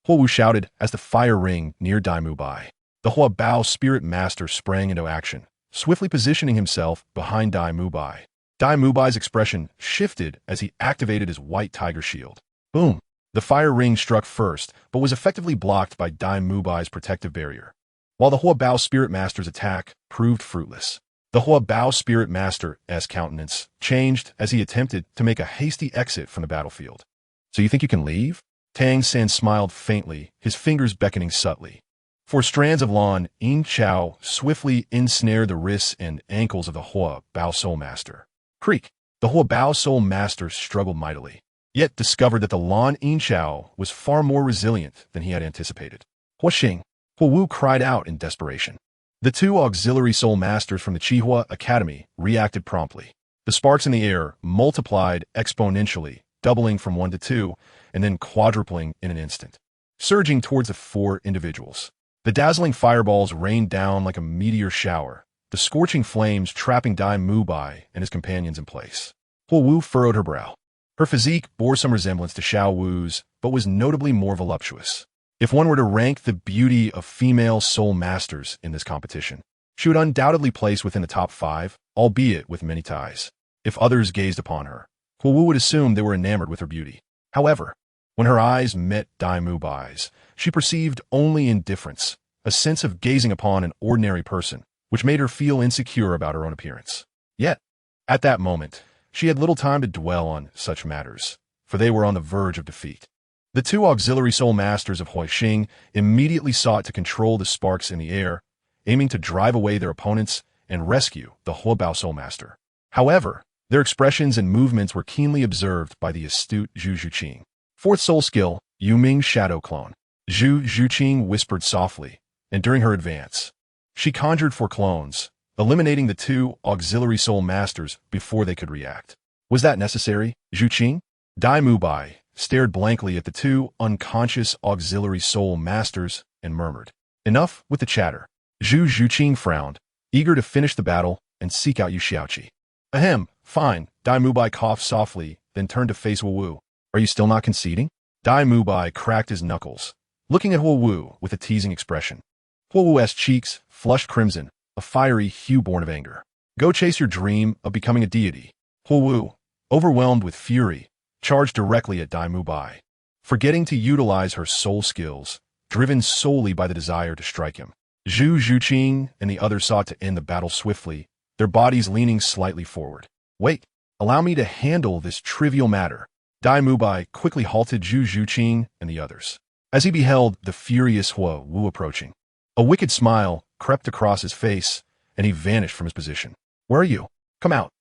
Huo Wu shouted as the fire ring neared Dai Mubai. The Hua Bao spirit master sprang into action, swiftly positioning himself behind Dai Mubai. Dai Mubai's expression shifted as he activated his white tiger shield. Boom! The fire ring struck first, but was effectively blocked by Dai Mubai's protective barrier. While the Hua Bao spirit master's attack proved fruitless, the Hua Bao spirit master's countenance changed as he attempted to make a hasty exit from the battlefield. So you think you can leave? Tang San smiled faintly, his fingers beckoning subtly. For strands of lawn, Yin Chao swiftly ensnared the wrists and ankles of the Hua Bao soul master. Creak! The Hua Bao soul master struggled mightily, yet discovered that the Lan Yin Chao was far more resilient than he had anticipated. Hua Xing! Huo Wu cried out in desperation. The two auxiliary soul masters from the Chihua Academy reacted promptly. The sparks in the air multiplied exponentially, doubling from 1 to 2, and then quadrupling in an instant, surging towards the four individuals. The dazzling fireballs rained down like a meteor shower, the scorching flames trapping Dai Mubai and his companions in place. Huo Wu furrowed her brow. Her physique bore some resemblance to Xiao Wu's, but was notably more voluptuous. If one were to rank the beauty of female soul masters in this competition, she would undoubtedly place within the top 5, albeit with many ties. If others gazed upon her, Huo Wu would assume they were enamored with her beauty. However, when her eyes met Dai Mubai's, she perceived only indifference, a sense of gazing upon an ordinary person, which made her feel insecure about her own appearance. Yet, at that moment, she had little time to dwell on such matters, for they were on the verge of defeat. The two auxiliary soul masters of Huixing immediately sought to control the sparks in the air, aiming to drive away their opponents and rescue the Huobao soul master. However, their expressions and movements were keenly observed by the astute Zhu Zhuqing. Fourth soul skill, Yuming Shadow Clone. Zhu Zhuqing whispered softly, and during her advance, she conjured 4 clones, eliminating the two auxiliary soul masters before they could react. Was that necessary, Zhuqing? Dai Mubai stared blankly at the two unconscious auxiliary soul masters and murmured, "Enough with the chatter." Zhu Zhuqing frowned, eager to finish the battle and seek out Yu Xiaoqi. Ahem, fine. Dai Mubai coughed softly, then turned to face Huo Wu. Are you still not conceding? Dai Mubai cracked his knuckles, looking at Huo Wu with a teasing expression. Huo Wu's cheeks flushed crimson, a fiery hue born of anger. Go chase your dream of becoming a deity. Huo Wu, overwhelmed with fury, charged directly at Dai Mubai, forgetting to utilize her soul skills, driven solely by the desire to strike him. Zhu Zhuqing and the others sought to end the battle swiftly, their bodies leaning slightly forward. Wait, allow me to handle this trivial matter. Dai Mubai quickly halted Zhu Zhuqing and the others, as he beheld the furious Huo Wu approaching. A wicked smile crept across his face, and he vanished from his position. Where are you? Come out,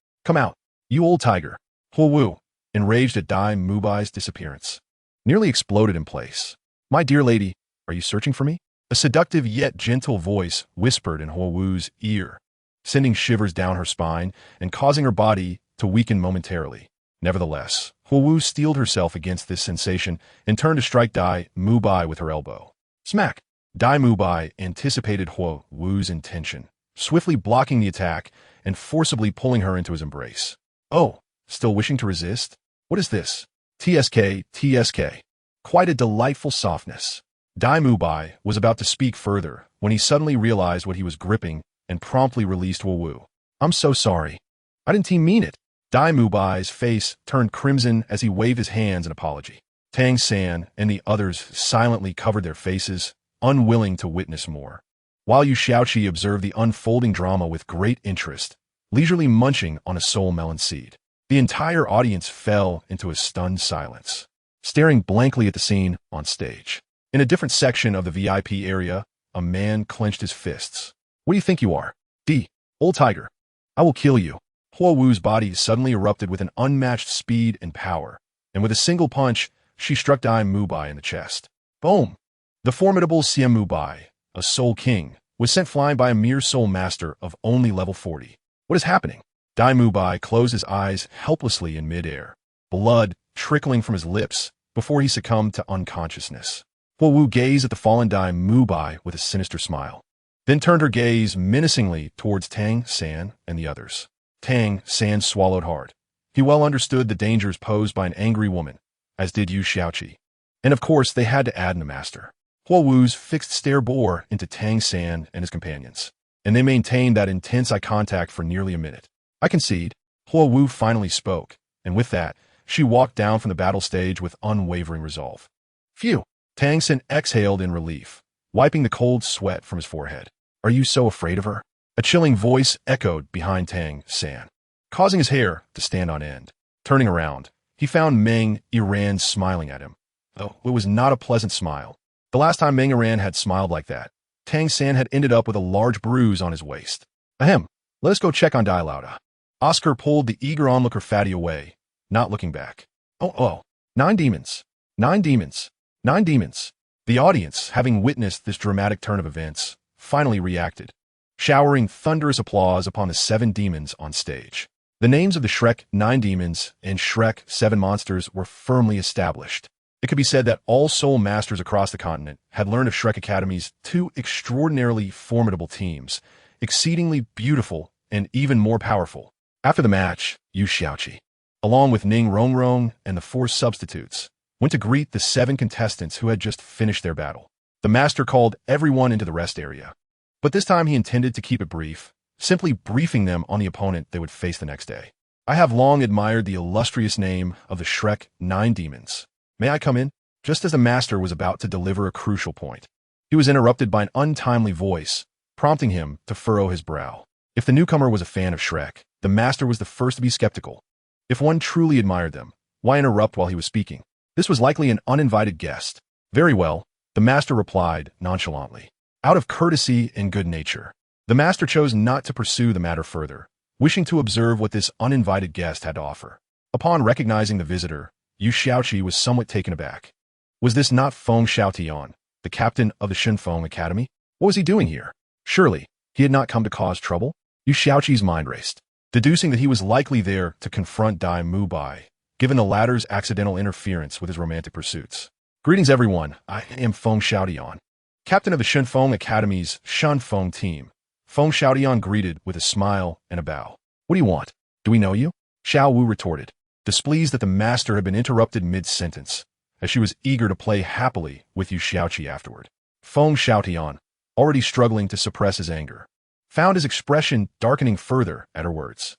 you old tiger. Huo Wu, enraged at Dai Mubai's disappearance, nearly exploded in place. My dear lady, are you searching for me? A seductive yet gentle voice whispered in Huo Wu's ear, sending shivers down her spine and causing her body to weaken momentarily. Nevertheless, Huo Wu steeled herself against this sensation and turned to strike Dai Mubai with her elbow. Smack! Dai Mubai anticipated Huo Wu's intention, swiftly blocking the attack and forcibly pulling her into his embrace. Oh, still wishing to resist? What is this? TSK. Quite a delightful softness. Dai Mubai was about to speak further when he suddenly realized what he was gripping and promptly released Huo Wu. I'm so sorry. I didn't mean it. Dai Mubai's face turned crimson as he waved his hands in apology. Tang San and the others silently covered their faces, unwilling to witness more, while Yu Xiaoqi observed the unfolding drama with great interest, leisurely munching on a soul melon seed. The entire audience fell into a stunned silence, staring blankly at the scene on stage. In a different section of the VIP area, a man clenched his fists. What do you think you are? Old tiger. I will kill you. Huo Wu's body suddenly erupted with an unmatched speed and power, and with a single punch, she struck Dai Mubai in the chest. Boom! The formidable Xia Mubai, a soul king, was sent flying by a mere soul master of only level 40. What is happening? Dai Mubai closed his eyes helplessly in midair, blood trickling from his lips before he succumbed to unconsciousness. Huo Wu gazed at the fallen Dai Mubai with a sinister smile, then turned her gaze menacingly towards Tang San and the others. Tang San swallowed hard. He well understood the dangers posed by an angry woman, as did Yu Xiaoqi. And of course, they had to add in a master. Huo Wu's fixed stare bore into Tang San and his companions, and they maintained that intense eye contact for nearly a minute. I concede. Huo Wu finally spoke, and with that, she walked down from the battle stage with unwavering resolve. Phew! Tang San exhaled in relief, wiping the cold sweat from his forehead. Are you so afraid of her? A chilling voice echoed behind Tang San, causing his hair to stand on end. Turning around, he found Meng Yiran smiling at him, though it was not a pleasant smile. The last time Meng Yiran had smiled like that, Tang San had ended up with a large bruise on his waist. Ahem, let us go check on Dai Lauda. Oscar pulled the eager onlooker Fatty away, not looking back. Oh, 9 demons. 9 demons. 9 demons. The audience, having witnessed this dramatic turn of events, finally reacted, showering thunderous applause upon the 7 demons on stage. The names of the Shrek 9 demons and Shrek 7 monsters were firmly established. It could be said that all soul masters across the continent had learned of Shrek Academy's 2 extraordinarily formidable teams, exceedingly beautiful and even more powerful. After the match, Yu Xiaoqi, along with Ning Rongrong and the 4 substitutes, went to greet the 7 contestants who had just finished their battle. The master called everyone into the rest area, but this time he intended to keep it brief, simply briefing them on the opponent they would face the next day. I have long admired the illustrious name of the Shrek 9 demons. May I come in? Just as the master was about to deliver a crucial point, he was interrupted by an untimely voice, prompting him to furrow his brow. If the newcomer was a fan of Shrek, the master was the first to be skeptical. If one truly admired them, why interrupt while he was speaking? This was likely an uninvited guest. Very well, the master replied nonchalantly. Out of courtesy and good nature, the master chose not to pursue the matter further, wishing to observe what this uninvited guest had to offer. Upon recognizing the visitor, Yu Xiaoqi was somewhat taken aback. Was this not Feng Xiaotian, the captain of the Shenfeng Academy? What was he doing here? Surely, he had not come to cause trouble? Yu Xiaoqi's mind raced, deducing that he was likely there to confront Dai Mubai, given the latter's accidental interference with his romantic pursuits. Greetings everyone, I am Feng Xiaotian, captain of the Shenfeng Academy's Shenfeng team. Feng Xiaotian greeted with a smile and a bow. What do you want? Do we know you? Xiao Wu retorted, displeased that the master had been interrupted mid-sentence, as she was eager to play happily with Yu Xiaoqi afterward. Feng Xiaotian, already struggling to suppress his anger, found his expression darkening further at her words.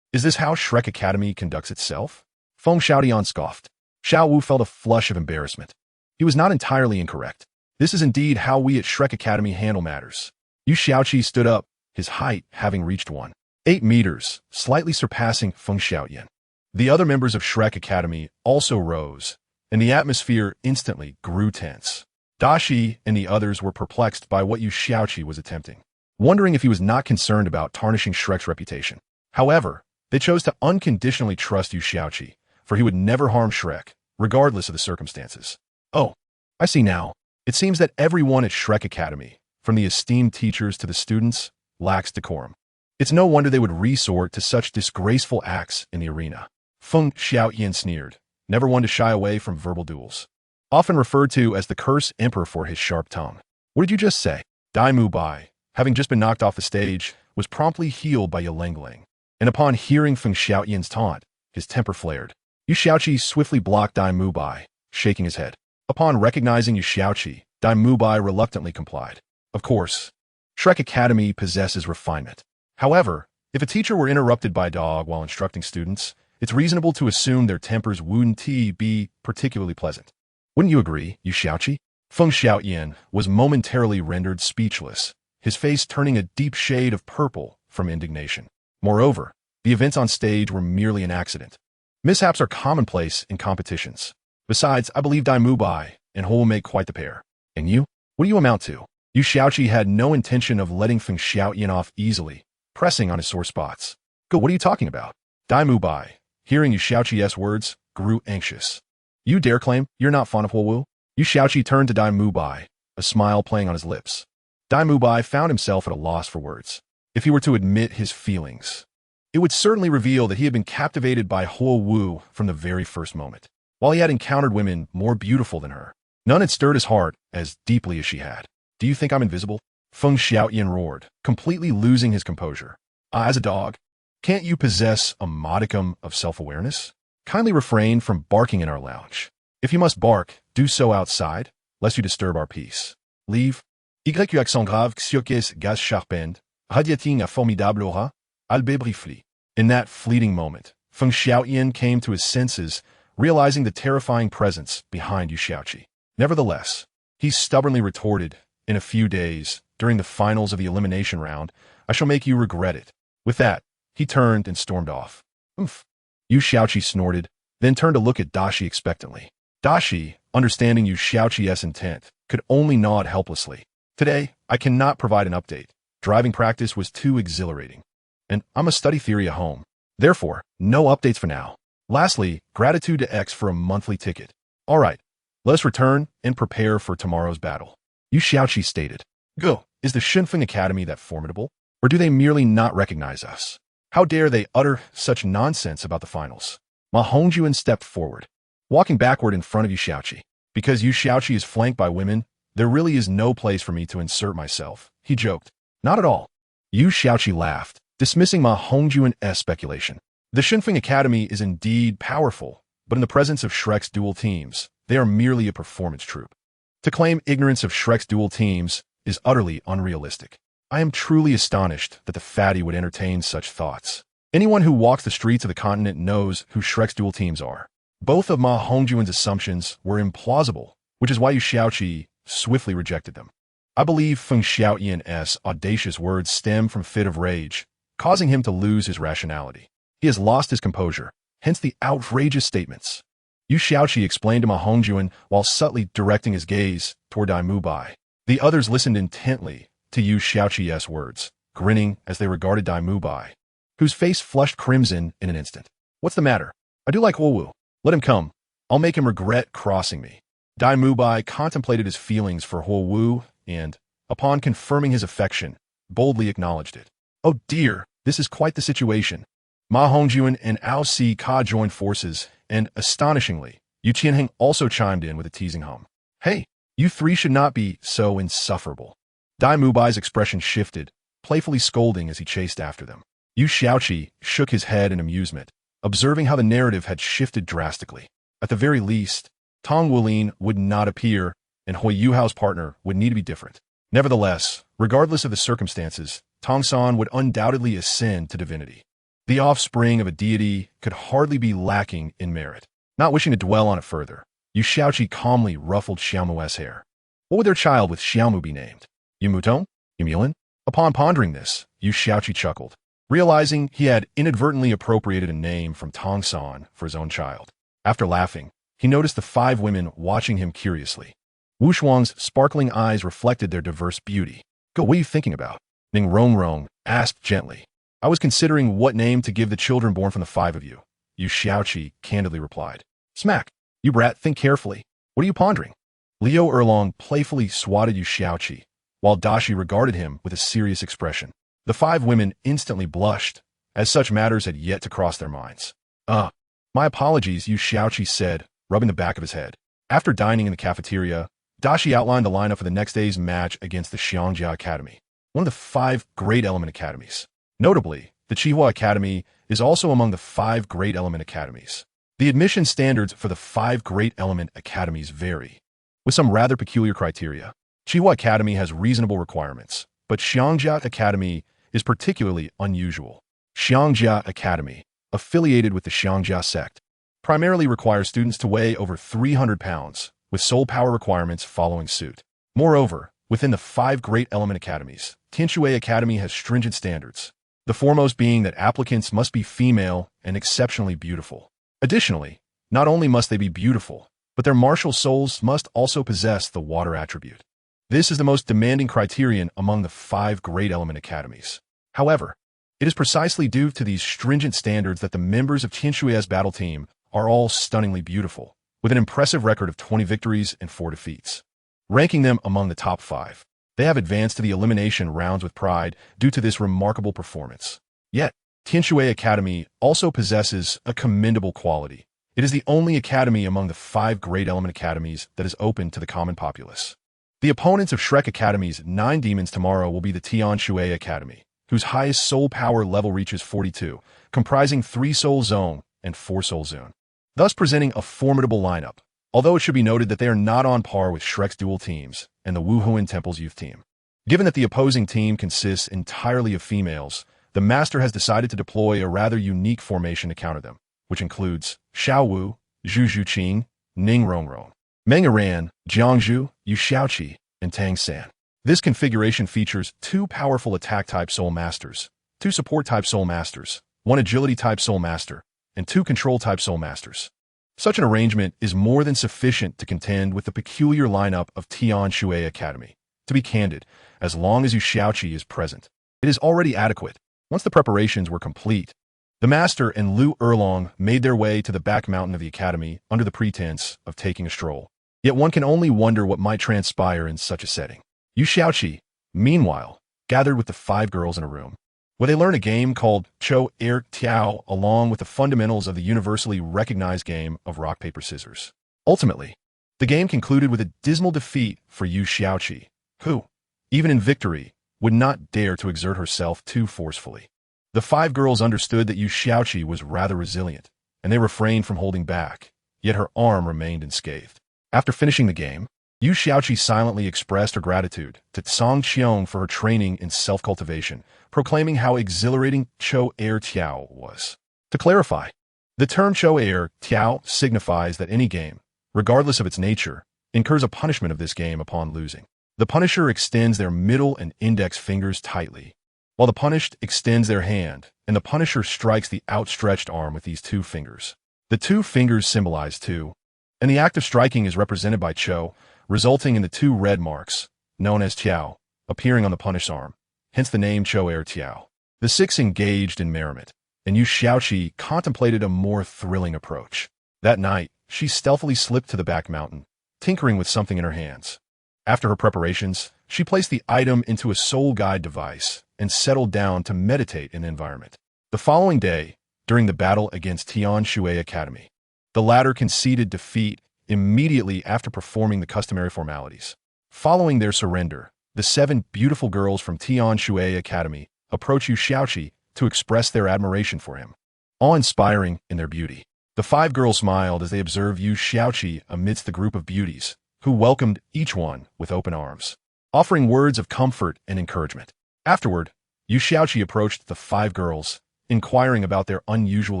Is this how Shrek Academy conducts itself? Feng Xiaotian scoffed. Xiao Wu felt a flush of embarrassment. He was not entirely incorrect. This is indeed how we at Shrek Academy handle matters. Yu Xiaoqi stood up, his height having reached 1.8 meters, slightly surpassing Feng Xiaoyan. The other members of Shrek Academy also rose, and the atmosphere instantly grew tense. Dashi and the others were perplexed by what Yu Xiaoqi was attempting, wondering if he was not concerned about tarnishing Shrek's reputation. However, they chose to unconditionally trust Yu Xiaoqi, for he would never harm Shrek, regardless of the circumstances. Oh, I see now. It seems that everyone at Shrek Academy, from the esteemed teachers to the students, lacks decorum. It's no wonder they would resort to such disgraceful acts in the arena. Feng Xiaoyan sneered, never one to shy away from verbal duels. Often referred to as the Curse Emperor for his sharp tongue. What did you just say? Dai Mubai, having just been knocked off the stage, was promptly healed by Yelangling, and upon hearing Feng Xiaoyan's taunt, his temper flared. Yu Xiaoqi swiftly blocked Dai Mubai, shaking his head. Upon recognizing Yu Xiaoqi, Dai Mubai reluctantly complied. Of course, Shrek Academy possesses refinement. However, if a teacher were interrupted by a dog while instructing students, it's reasonable to assume their tempers wouldn't be particularly pleasant. Wouldn't you agree, Yu Xiaoqi? Feng Xiaoyan was momentarily rendered speechless, his face turning a deep shade of purple from indignation. Moreover, the events on stage were merely an accident. Mishaps are commonplace in competitions. Besides, I believe Dai Mubai and Ho will make quite the pair. And you? What do you amount to? Yu Xiaoqi had no intention of letting Feng Xiaoyan off easily, pressing on his sore spots. Go, what are you talking about? Dai Mubai, hearing Yu Xiaoqi's words, grew anxious. You dare claim you're not fond of Huowu? Yu Xiaoqi turned to Dai Mubai, a smile playing on his lips. Dai Mubai found himself at a loss for words. If he were to admit his feelings, it would certainly reveal that he had been captivated by Huowu from the very first moment. While he had encountered women more beautiful than her, none had stirred his heart as deeply as she had. Do you think I'm invisible? Feng Xiaoyan roared, completely losing his composure. As a dog, can't you possess a modicum of self-awareness? Kindly refrain from barking in our lounge. If you must bark, do so outside, lest you disturb our peace. Leave. Y accent grave xiokes gaz sharpend, radiating a formidable aura, albe briefly. In that fleeting moment, Feng Xiaoyan came to his senses, realizing the terrifying presence behind Yu Xiaoqi. Nevertheless, he stubbornly retorted, in a few days, during the finals of the elimination round, I shall make you regret it. With that, he turned and stormed off. Yu Xiaoqi snorted, then turned to look at Dashi expectantly. Dashi, understanding Yu Xiaoqi's intent, could only nod helplessly. Today, I cannot provide an update. Driving practice was too exhilarating. And I must study theory at home. Therefore, no updates for now. Lastly, gratitude to X for a monthly ticket. Alright, Let us return and prepare for tomorrow's battle. Yu Xiaoqi stated. Go, is the Shinfeng Academy that formidable? Or do they merely not recognize us? How dare they utter such nonsense about the finals? Ma Hongjuan stepped forward, walking backward in front of Yu Xiaoqi. Because Yu Xiaoqi is flanked by women, there really is no place for me to insert myself, he joked. Not at all. Yu Xiaoqi laughed, dismissing Ma Hongjuan's speculation. The Shinfeng Academy is indeed powerful, but in the presence of Shrek's dual teams, they are merely a performance troupe. To claim ignorance of Shrek's dual teams is utterly unrealistic. I am truly astonished that the fatty would entertain such thoughts. Anyone who walks the streets of the continent knows who Shrek's dual teams are. Both of Ma Hongjuan's assumptions were implausible, which is why Yu Xiaoqi swiftly rejected them. I believe Feng Xiaoyan's audacious words stem from a fit of rage, causing him to lose his rationality. He has lost his composure, hence the outrageous statements. Yu Xiaoqi explained to Ma Hongjuan while subtly directing his gaze toward Dai Mubai. The others listened intently to Yu Xiaoqi's words, grinning as they regarded Dai Mubai, whose face flushed crimson in an instant. What's the matter? I do like Huowu. Let him come. I'll make him regret crossing me. Dai Mubai contemplated his feelings for Huowu and, upon confirming his affection, boldly acknowledged it. Oh dear, this is quite the situation. Ma Hongjuan and Ao Si Ka joined forces, and, astonishingly, Yu Qianheng also chimed in with a teasing hum. Hey, you three should not be so insufferable. Dai Mubai's expression shifted, playfully scolding as he chased after them. Yu Xiaoqi shook his head in amusement, observing how the narrative had shifted drastically. At the very least, Tong Wulin would not appear, and Hui Yuhao's partner would need to be different. Nevertheless, regardless of the circumstances, Tong San would undoubtedly ascend to divinity. The offspring of a deity could hardly be lacking in merit. Not wishing to dwell on it further, Yu Xiaoqi calmly ruffled Xiaomu's hair. What would their child with Xiaomu be named? Yu Mutong? Yu Mulin? Upon pondering this, Yu Xiaoqi chuckled, realizing he had inadvertently appropriated a name from Tong San for his own child. After laughing, he noticed the 5 women watching him curiously. Wu Shuang's sparkling eyes reflected their diverse beauty. Go, what are you thinking about? Ning Rongrong asked gently. I was considering what name to give the children born from the 5 of you. Yu Xiaoqi candidly replied. Smack. You brat, think carefully. What are you pondering? Liu Erlong playfully swatted Yu Xiaoqi, while Dashi regarded him with a serious expression. The 5 women instantly blushed, as such matters had yet to cross their minds. My apologies, Yu Xiaoqi said, rubbing the back of his head. After dining in the cafeteria, Dashi outlined the lineup for the next day's match against the Xiangjia Academy, one of the 5 Great Element Academies. Notably, the Qihua Academy is also among the 5 Great Element Academies. The admission standards for the 5 Great Element Academies vary, with some rather peculiar criteria. Qihua Academy has reasonable requirements, but Xiangjia Academy is particularly unusual. Xiangjia Academy, affiliated with the Xiangjia sect, primarily requires students to weigh over 300 pounds, with soul power requirements following suit. Moreover, within the 5 Great Element Academies, Tianshui Academy has stringent standards, the foremost being that applicants must be female and exceptionally beautiful. Additionally, not only must they be beautiful, but their martial souls must also possess the water attribute. This is the most demanding criterion among the 5 Great Element Academies. However, it is precisely due to these stringent standards that the members of Tianshui's battle team are all stunningly beautiful, with an impressive record of 20 victories and 4 defeats, ranking them among the top 5. They have advanced to the elimination rounds with pride due to this remarkable performance. Yet, Tianshui Academy also possesses a commendable quality. It is the only academy among the 5 Great Element Academies that is open to the common populace. The opponents of Shrek Academy's 9 demons tomorrow will be the Tianshui Academy, whose highest soul power level reaches 42, comprising 3 Soul Zone and 4 Soul Zone, thus presenting a formidable lineup, although it should be noted that they are not on par with Shrek's dual teams and the Wuhuan Temple's youth team. Given that the opposing team consists entirely of females, the master has decided to deploy a rather unique formation to counter them, which includes Xiao Wu, Zhu Zhuqing, Ning Rongrong, Meng Aran, Jiangzhu, Yu Xiaoqi, and Tang San. This configuration features 2 powerful attack-type Soul Masters, 2 support-type Soul Masters, 1 agility-type Soul Master, and 2 control-type Soul Masters. Such an arrangement is more than sufficient to contend with the peculiar lineup of Tianshui Academy. To be candid, as long as Yu Xiaoqi is present, it is already adequate. Once the preparations were complete, the master and Liu Erlong made their way to the back mountain of the academy under the pretense of taking a stroll. Yet one can only wonder what might transpire in such a setting. Yu Xiaoqi, meanwhile, gathered with the 5 girls in a room, where they learn a game called Cho Er Tiao along with the fundamentals of the universally recognized game of rock, paper, scissors. Ultimately, the game concluded with a dismal defeat for Yu Xiaoqi, who, even in victory, would not dare to exert herself too forcefully. The 5 girls understood that Yu Xiaoqi was rather resilient, and they refrained from holding back, yet her arm remained unscathed. After finishing the game, Yu Xiaoqi silently expressed her gratitude to Tsang Qiong for her training in self-cultivation, proclaiming how exhilarating Cho Er Tiao was. To clarify, the term Cho Er Tiao signifies that any game, regardless of its nature, incurs a punishment of this game upon losing. The punisher extends their middle and index fingers tightly, while the punished extends their hand, and the punisher strikes the outstretched arm with these 2 fingers. The 2 fingers symbolize 2, and the act of striking is represented by Cho, resulting in the 2 red marks, known as Tiao, appearing on the punished's arm, hence the name Cho Er Tiao. The 6 engaged in merriment, and Yu Xiaoqi contemplated a more thrilling approach. That night, she stealthily slipped to the back mountain, tinkering with something in her hands. After her preparations, she placed the item into a soul guide device and settled down to meditate in the environment. The following day, during the battle against Tian Shui Academy, the latter conceded defeat immediately after performing the customary formalities. Following their surrender, the 7 beautiful girls from Tian Shui Academy approached Yu Xiaoqi to express their admiration for him. Awe-inspiring in their beauty, the 5 girls smiled as they observed Yu Xiaoqi amidst the group of beauties, who welcomed each one with open arms, offering words of comfort and encouragement. Afterward, Yu Xiaoqi approached the 5 girls, inquiring about their unusual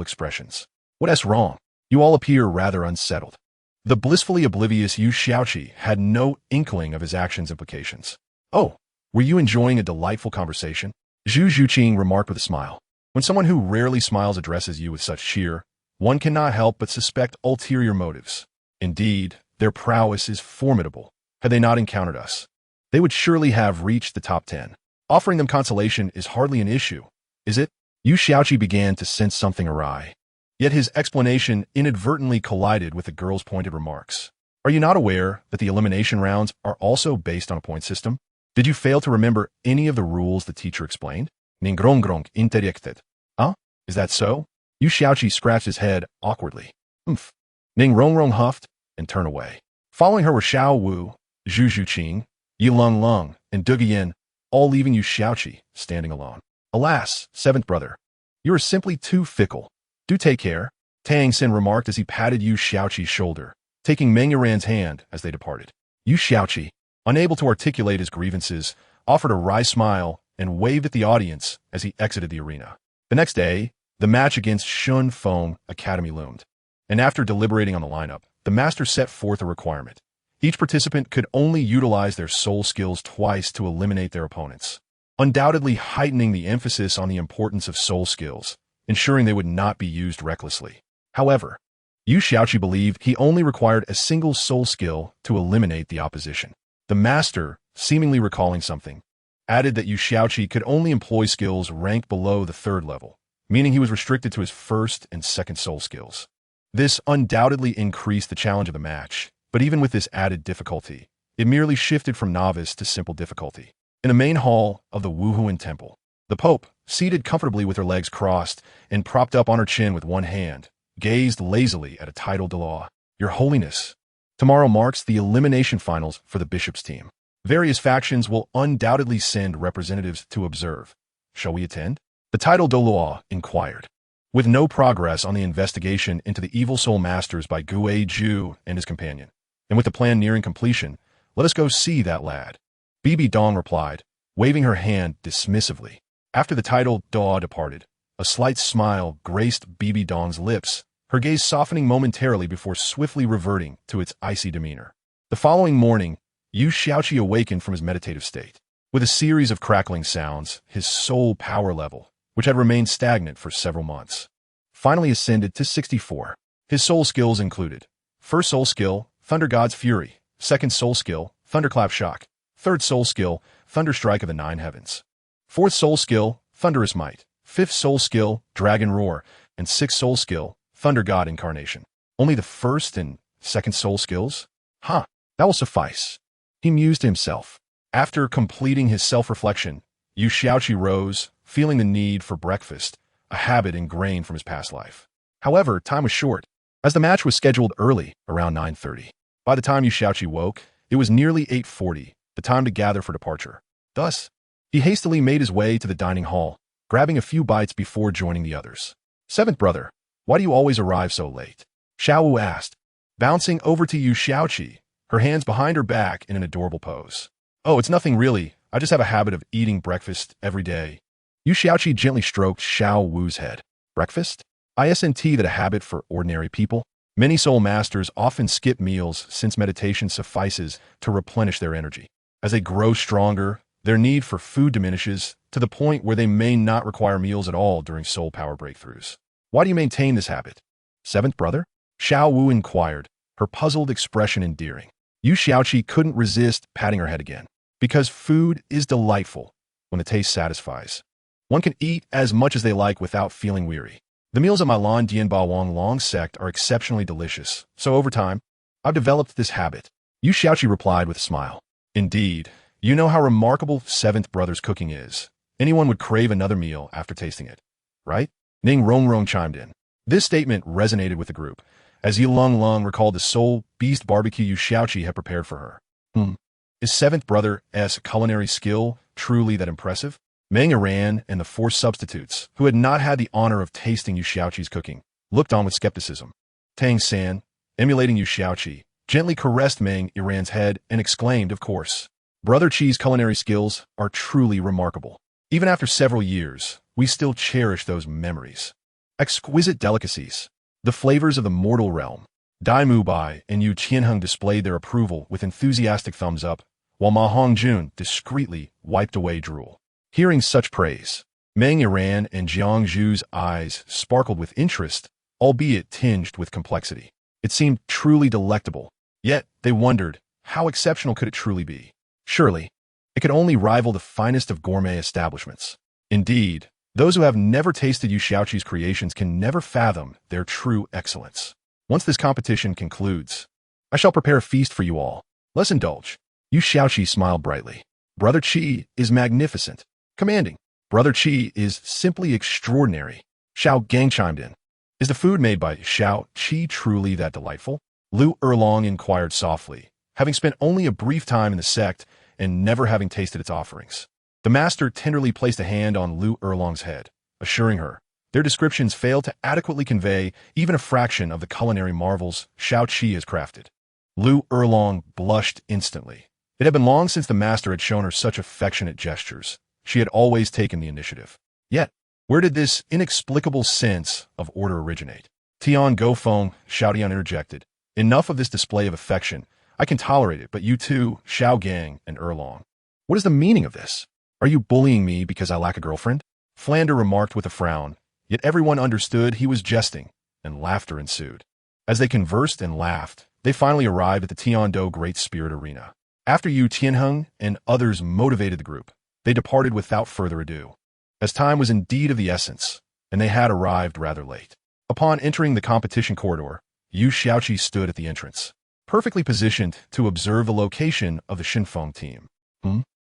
expressions. "What's wrong? You all appear rather unsettled." The blissfully oblivious Yu Xiaoqi had no inkling of his actions' implications. "Oh, were you enjoying a delightful conversation?" Zhu Zhuqing remarked with a smile. When someone who rarely smiles addresses you with such cheer, one cannot help but suspect ulterior motives. Indeed, their prowess is formidable. Had they not encountered us, they would surely have reached the top 10. Offering them consolation is hardly an issue, is it? Yu Xiaoqi began to sense something awry. Yet his explanation inadvertently collided with the girl's pointed remarks. "Are you not aware that the elimination rounds are also based on a point system? Did you fail to remember any of the rules the teacher explained?" Ningronggrong interjected. "Huh? Is that so?" Yu Xiaoqi scratched his head awkwardly. "Umph." Ningrongrong huffed and turned away. Following her were Xiao Wu, Zhu Zhuqing, Yi Lung Lung, and Dugian, all leaving Yu Xiaoqi standing alone. "Alas, 7th brother, you are simply too fickle. Do take care," Tang Xin remarked as he patted Yu Xiaoqi's shoulder, taking Meng Yuran's hand as they departed. Yu Xiaoqi, unable to articulate his grievances, offered a wry smile and waved at the audience as he exited the arena. The next day, the match against Shun Feng Academy loomed, and after deliberating on the lineup, the master set forth a requirement. Each participant could only utilize their soul skills twice to eliminate their opponents, undoubtedly heightening the emphasis on the importance of soul skills, ensuring they would not be used recklessly. However, Yu Xiaoqi believed he only required a single soul skill to eliminate the opposition. The master, seemingly recalling something, added that Yu Xiaoqi could only employ skills ranked below the 3rd level, meaning he was restricted to his 1st and 2nd soul skills. This undoubtedly increased the challenge of the match, but even with this added difficulty, it merely shifted from novice to simple difficulty. In the main hall of the Wuhuan Temple, the Pope, seated comfortably with her legs crossed and propped up on her chin with one hand, gazed lazily at a title de law. "Your Holiness, tomorrow marks the elimination finals for the bishop's team. Various factions will undoubtedly send representatives to observe. Shall we attend?" The title Douluo inquired. With no progress on the investigation into the evil soul masters by Gue Ju and his companion, and with the plan nearing completion, let us go see that lad. Bibi Dong replied, waving her hand dismissively. After the title Daw departed, a slight smile graced Bibi Dong's lips, her gaze softening momentarily before swiftly reverting to its icy demeanor. The following morning, Yu Xiaoqi awakened from his meditative state. With a series of crackling sounds, his soul power level, which had remained stagnant for several months, finally ascended to 64. His soul skills included: 1st soul skill, Thunder God's Fury; 2nd soul skill, Thunderclap Shock; 3rd soul skill, Thunderstrike of the 9 Heavens; 4th soul skill, Thunderous Might; 5th soul skill, Dragon Roar; and 6th soul skill, Thunder God Incarnation. Only the 1st and 2nd soul skills? Huh. That will suffice. He mused to himself. After completing his self-reflection, Yu Xiaoqi rose, feeling the need for breakfast, a habit ingrained from his past life. However, time was short, as the match was scheduled early, around 9:30. By the time Yu Xiaoqi woke, it was nearly 8:40, the time to gather for departure. Thus, he hastily made his way to the dining hall, grabbing a few bites before joining the others. Seventh brother, why do you always arrive so late? Xiao Wu asked, bouncing over to Yu Xiaoqi, her hands behind her back in an adorable pose. Oh, it's nothing really. I just have a habit of eating breakfast every day. Yu Xiaoqi gently stroked Xiao Wu's head. Breakfast? Isn't that a habit for ordinary people? Many soul masters often skip meals since meditation suffices to replenish their energy. As they grow stronger, their need for food diminishes to the point where they may not require meals at all during soul power breakthroughs. Why do you maintain this habit? Seventh brother? Xiao Wu inquired, her puzzled expression endearing. Yu Xiaoqi couldn't resist patting her head again. Because food is delightful when the taste satisfies. One can eat as much as they like without feeling weary. The meals at my Lan Dian Ba Wang Long sect are exceptionally delicious, so over time, I've developed this habit. Yu Xiaoqi replied with a smile. Indeed, you know how remarkable seventh brother's cooking is. Anyone would crave another meal after tasting it, right? Ning Rongrong chimed in. This statement resonated with the group, as Yilong Long recalled the soul beast barbecue Yu Xiaoqi had prepared for her. Is seventh brother's culinary skill truly that impressive? Meng Iran and the four substitutes, who had not had the honor of tasting Yu Xiaoqi's cooking, looked on with skepticism. Tang San, emulating Yu Xiaoqi, gently caressed Meng Iran's head and exclaimed, of course. Brother Qi's culinary skills are truly remarkable. Even after several years, we still cherish those memories. Exquisite delicacies. The flavors of the mortal realm. Dai Mubai and Yu Qianheng displayed their approval with enthusiastic thumbs up, while Ma Hongjun discreetly wiped away drool. Hearing such praise, Meng Iran and Jiang Zhu's eyes sparkled with interest, albeit tinged with complexity. It seemed truly delectable, yet they wondered, how exceptional could it truly be? Surely, it could only rival the finest of gourmet establishments. Indeed, those who have never tasted Yu Xiaoqi's creations can never fathom their true excellence. Once this competition concludes, I shall prepare a feast for you all. Let's indulge. Yu Xiaoqi smiled brightly. Brother Qi is magnificent. Commanding. Brother Qi is simply extraordinary. Xiao Gang chimed in. Is the food made by Xiao Qi truly that delightful? Lu Erlong inquired softly, having spent only a brief time in the sect and never having tasted its offerings. The master tenderly placed a hand on Lu Erlong's head, assuring her their descriptions failed to adequately convey even a fraction of the culinary marvels Xiao Qi has crafted. Lu Erlong blushed instantly. It had been long since the master had shown her such affectionate gestures. She had always taken the initiative. Yet, where did this inexplicable sense of order originate? Tian Gofeng, Xiaotian interjected. Enough of this display of affection. I can tolerate it, but you too, Xiao Gang and Erlong. What is the meaning of this? Are you bullying me because I lack a girlfriend? Flander remarked with a frown, yet everyone understood he was jesting, and laughter ensued. As they conversed and laughed, they finally arrived at the Tiando Great Spirit Arena. After Yu Tianheng and others motivated the group, they departed without further ado, as time was indeed of the essence, and they had arrived rather late. Upon entering the competition corridor, Yu Xiaoqi stood at the entrance, perfectly positioned to observe the location of the Shinfeng team.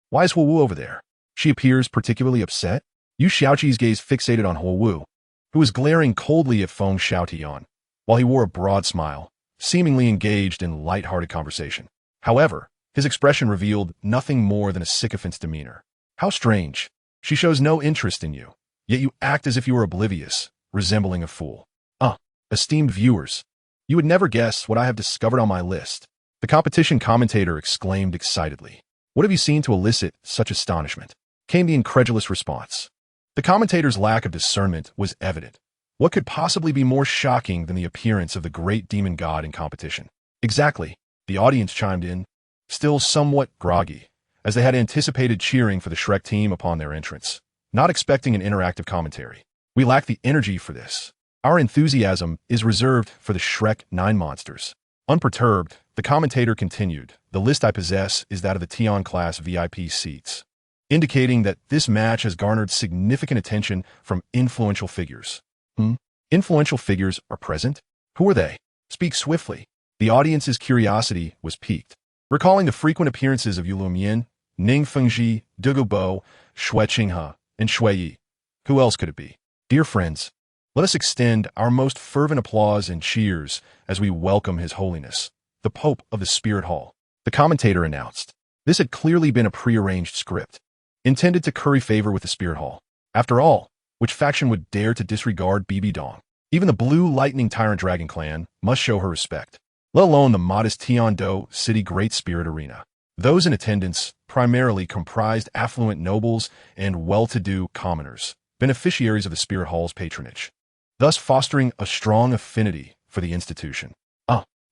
Why is Huowu over there? She appears particularly upset. Yu Xiaoqi's gaze fixated on Huowu, who was glaring coldly at Feng Xiaotian, while he wore a broad smile, seemingly engaged in light-hearted conversation. However, his expression revealed nothing more than a sycophant's demeanor. How strange. She shows no interest in you, yet you act as if you were oblivious, resembling a fool. Esteemed viewers, you would never guess what I have discovered on my list. The competition commentator exclaimed excitedly. What have you seen to elicit such astonishment? Came the incredulous response. The commentator's lack of discernment was evident. What could possibly be more shocking than the appearance of the great demon god in competition? Exactly, the audience chimed in, still somewhat groggy, as they had anticipated cheering for the Shrek team upon their entrance, not expecting an interactive commentary. We lack the energy for this. Our enthusiasm is reserved for the Shrek 9 monsters. Unperturbed, the commentator continued, the list I possess is that of the Tian class VIP seats, indicating that this match has garnered significant attention from influential figures. Influential figures are present? Who are they? Speak swiftly. The audience's curiosity was piqued. Recalling the frequent appearances of Yu Lumian, Ning Fengji, Dugu Shui Qinghe, and Shui Yi. Who else could it be? Dear friends, let us extend our most fervent applause and cheers as we welcome His Holiness, the Pope of the Spirit Hall. The commentator announced. This had clearly been a prearranged script, intended to curry favor with the Spirit Hall. After all, which faction would dare to disregard Bibi Dong? Even the Blue Lightning Tyrant Dragon Clan must show her respect, let alone the modest Tiando City Great Spirit Arena. Those in attendance primarily comprised affluent nobles and well-to-do commoners, beneficiaries of the Spirit Hall's patronage, thus fostering a strong affinity for the institution.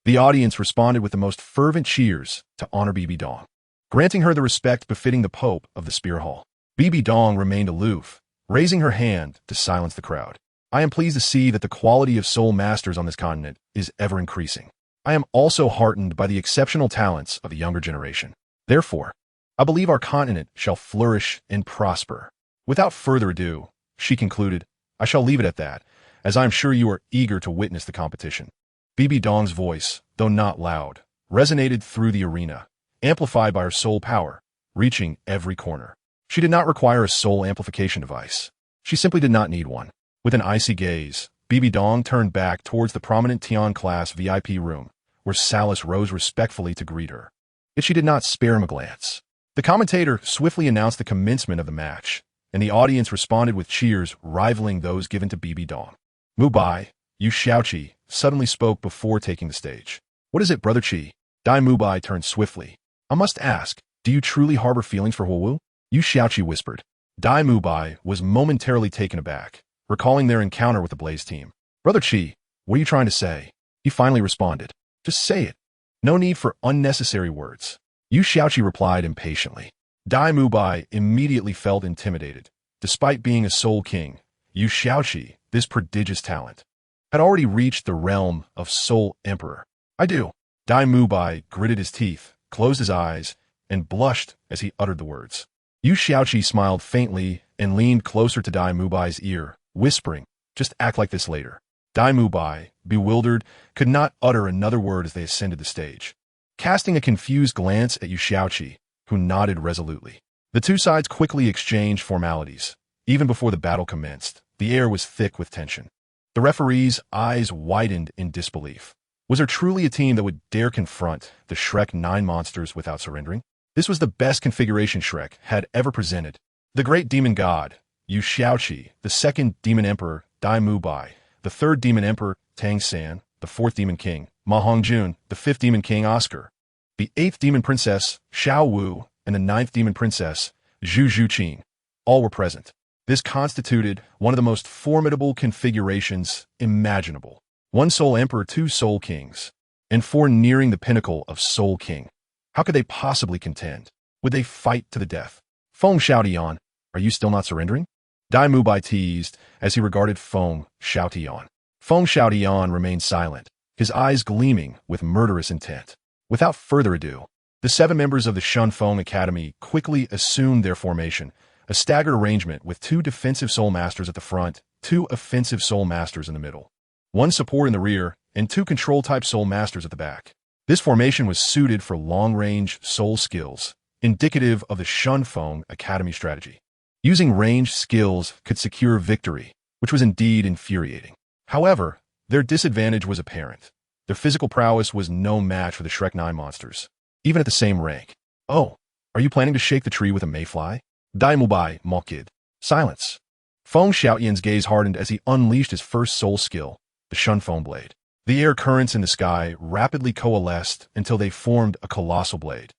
The audience responded with the most fervent cheers to honor Bibi Dong, granting her the respect befitting the Pope of the Spirit Hall. Bibi Dong remained aloof, raising her hand to silence the crowd. I am pleased to see that the quality of soul masters on this continent is ever increasing. I am also heartened by the exceptional talents of the younger generation. Therefore, I believe our continent shall flourish and prosper. Without further ado, she concluded, I shall leave it at that, as I am sure you are eager to witness the competition. Bibi Dong's voice, though not loud, resonated through the arena, amplified by her soul power, reaching every corner. She did not require a soul amplification device. She simply did not need one. With an icy gaze, Bibi Dong turned back towards the prominent Tian class VIP room, where Salus rose respectfully to greet her. Yet she did not spare him a glance. The commentator swiftly announced the commencement of the match, and the audience responded with cheers rivaling those given to Bibi Dong. Mubai, Yu Xiaoqi, suddenly spoke before taking the stage. What is it, Brother Qi? Dai Mubai turned swiftly. I must ask, do you truly harbor feelings for Huowu? Yu Xiaoqi whispered. Dai Mubai was momentarily taken aback, recalling their encounter with the Blaze team. Brother Qi, what are you trying to say? He finally responded. Just say it. No need for unnecessary words. Yu Xiaoqi replied impatiently. Dai Mubai immediately felt intimidated. Despite being a soul king, Yu Xiaoqi, this prodigious talent, had already reached the realm of Soul Emperor. I do. Dai Mubai gritted his teeth, closed his eyes, and blushed as he uttered the words. Yu Xiaoqi smiled faintly and leaned closer to Dai Mubai's ear, whispering, just act like this later. Dai Mubai, bewildered, could not utter another word as they ascended the stage. Casting a confused glance at Yu Xiaoqi, who nodded resolutely. The two sides quickly exchanged formalities. Even before the battle commenced, the air was thick with tension. The referee's eyes widened in disbelief. Was there truly a team that would dare confront the Shrek 9 monsters without surrendering? This was the best configuration Shrek had ever presented. The great demon god, Yu Xiaoqi, the second demon emperor, Dai Mubai, the third demon emperor, Tang San, the fourth demon king, Ma Hongjun, the fifth demon king, Oscar, the eighth demon princess, Xiao Wu, and the ninth demon princess, Zhu Zhuqin, all were present. This constituted one of the most formidable configurations imaginable. One Soul Emperor, two Soul Kings, and four nearing the pinnacle of Soul King. How could they possibly contend? Would they fight to the death? Feng Xiaotian, are you still not surrendering? Dai Mubai teased as he regarded Feng Xiaotian. Feng Xiaotian remained silent, his eyes gleaming with murderous intent. Without further ado, the 7 members of the Shun Feng Academy quickly assumed their formation, a staggered arrangement with 2 defensive Soul Masters at the front, 2 offensive Soul Masters in the middle, 1 support in the rear, and 2 control-type Soul Masters at the back. This formation was suited for long-range Soul skills, indicative of the Shun Feng Academy strategy. Using ranged skills could secure victory, which was indeed infuriating. However, their disadvantage was apparent. Their physical prowess was no match for the Shrek 9 monsters, even at the same rank. Oh, are you planning to shake the tree with a mayfly? Dai Mubai mocked. Silence. Feng Xiaotian's gaze hardened as he unleashed his first soul skill, the Shun Feng blade. The air currents in the sky rapidly coalesced until they formed a colossal blade,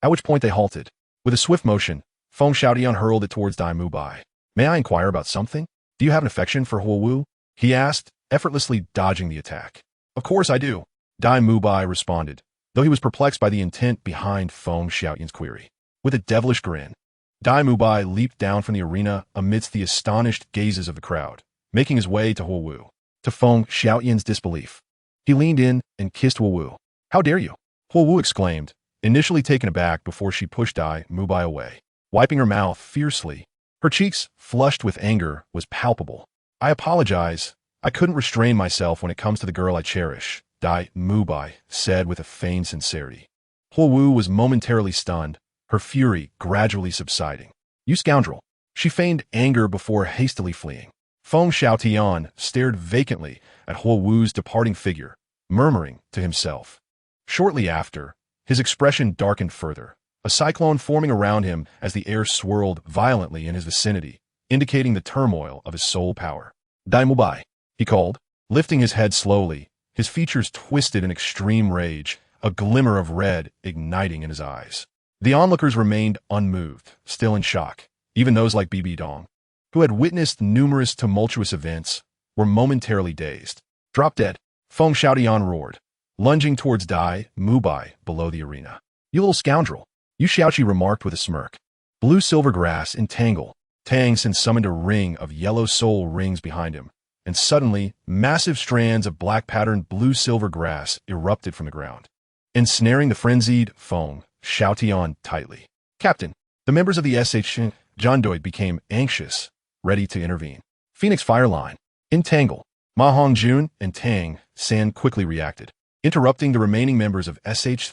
at which point they halted. With a swift motion, Feng Xiaotian hurled it towards Dai Mubai. May I inquire about something? Do you have an affection for Huowu? He asked, effortlessly dodging the attack. Of course I do, Dai Mubai responded, though he was perplexed by the intent behind Feng Xiaotian's query. With a devilish grin, Dai Mubai leaped down from the arena amidst the astonished gazes of the crowd, making his way to Huowu. To Feng Xiaotian's disbelief, he leaned in and kissed Huowu. How dare you? Huowu exclaimed, initially taken aback before she pushed Dai Mubai away. Wiping her mouth fiercely, her cheeks flushed with anger, was palpable. I apologize. I couldn't restrain myself when it comes to the girl I cherish, Dai Mubai said with a feigned sincerity. Wu was momentarily stunned, her fury gradually subsiding. "You scoundrel!" She feigned anger before hastily fleeing. Feng Xiaotian stared vacantly at Wu's departing figure, murmuring to himself. Shortly after, his expression darkened further, a cyclone forming around him as the air swirled violently in his vicinity, indicating the turmoil of his soul power. "Daimubai," he called, lifting his head slowly, his features twisted in extreme rage, a glimmer of red igniting in his eyes. The onlookers remained unmoved, still in shock. Even those like Bibi Dong, who had witnessed numerous tumultuous events, were momentarily dazed. "Drop dead," Feng Xiaotian roared, lunging towards Dai Mubai below the arena. "You little scoundrel," Yu Xiaoqi remarked with a smirk. Blue-silver grass entangle. Tang Xin summoned a ring of yellow soul rings behind him, and suddenly, massive strands of black-patterned blue-silver grass erupted from the ground, ensnaring the frenzied Feng Xiaotian tightly. "Captain!" The members of the SH Jandoi became anxious, ready to intervene. "Phoenix Fire Line. Entangle." Ma Hongjun and Tang San quickly reacted, interrupting the remaining members of SH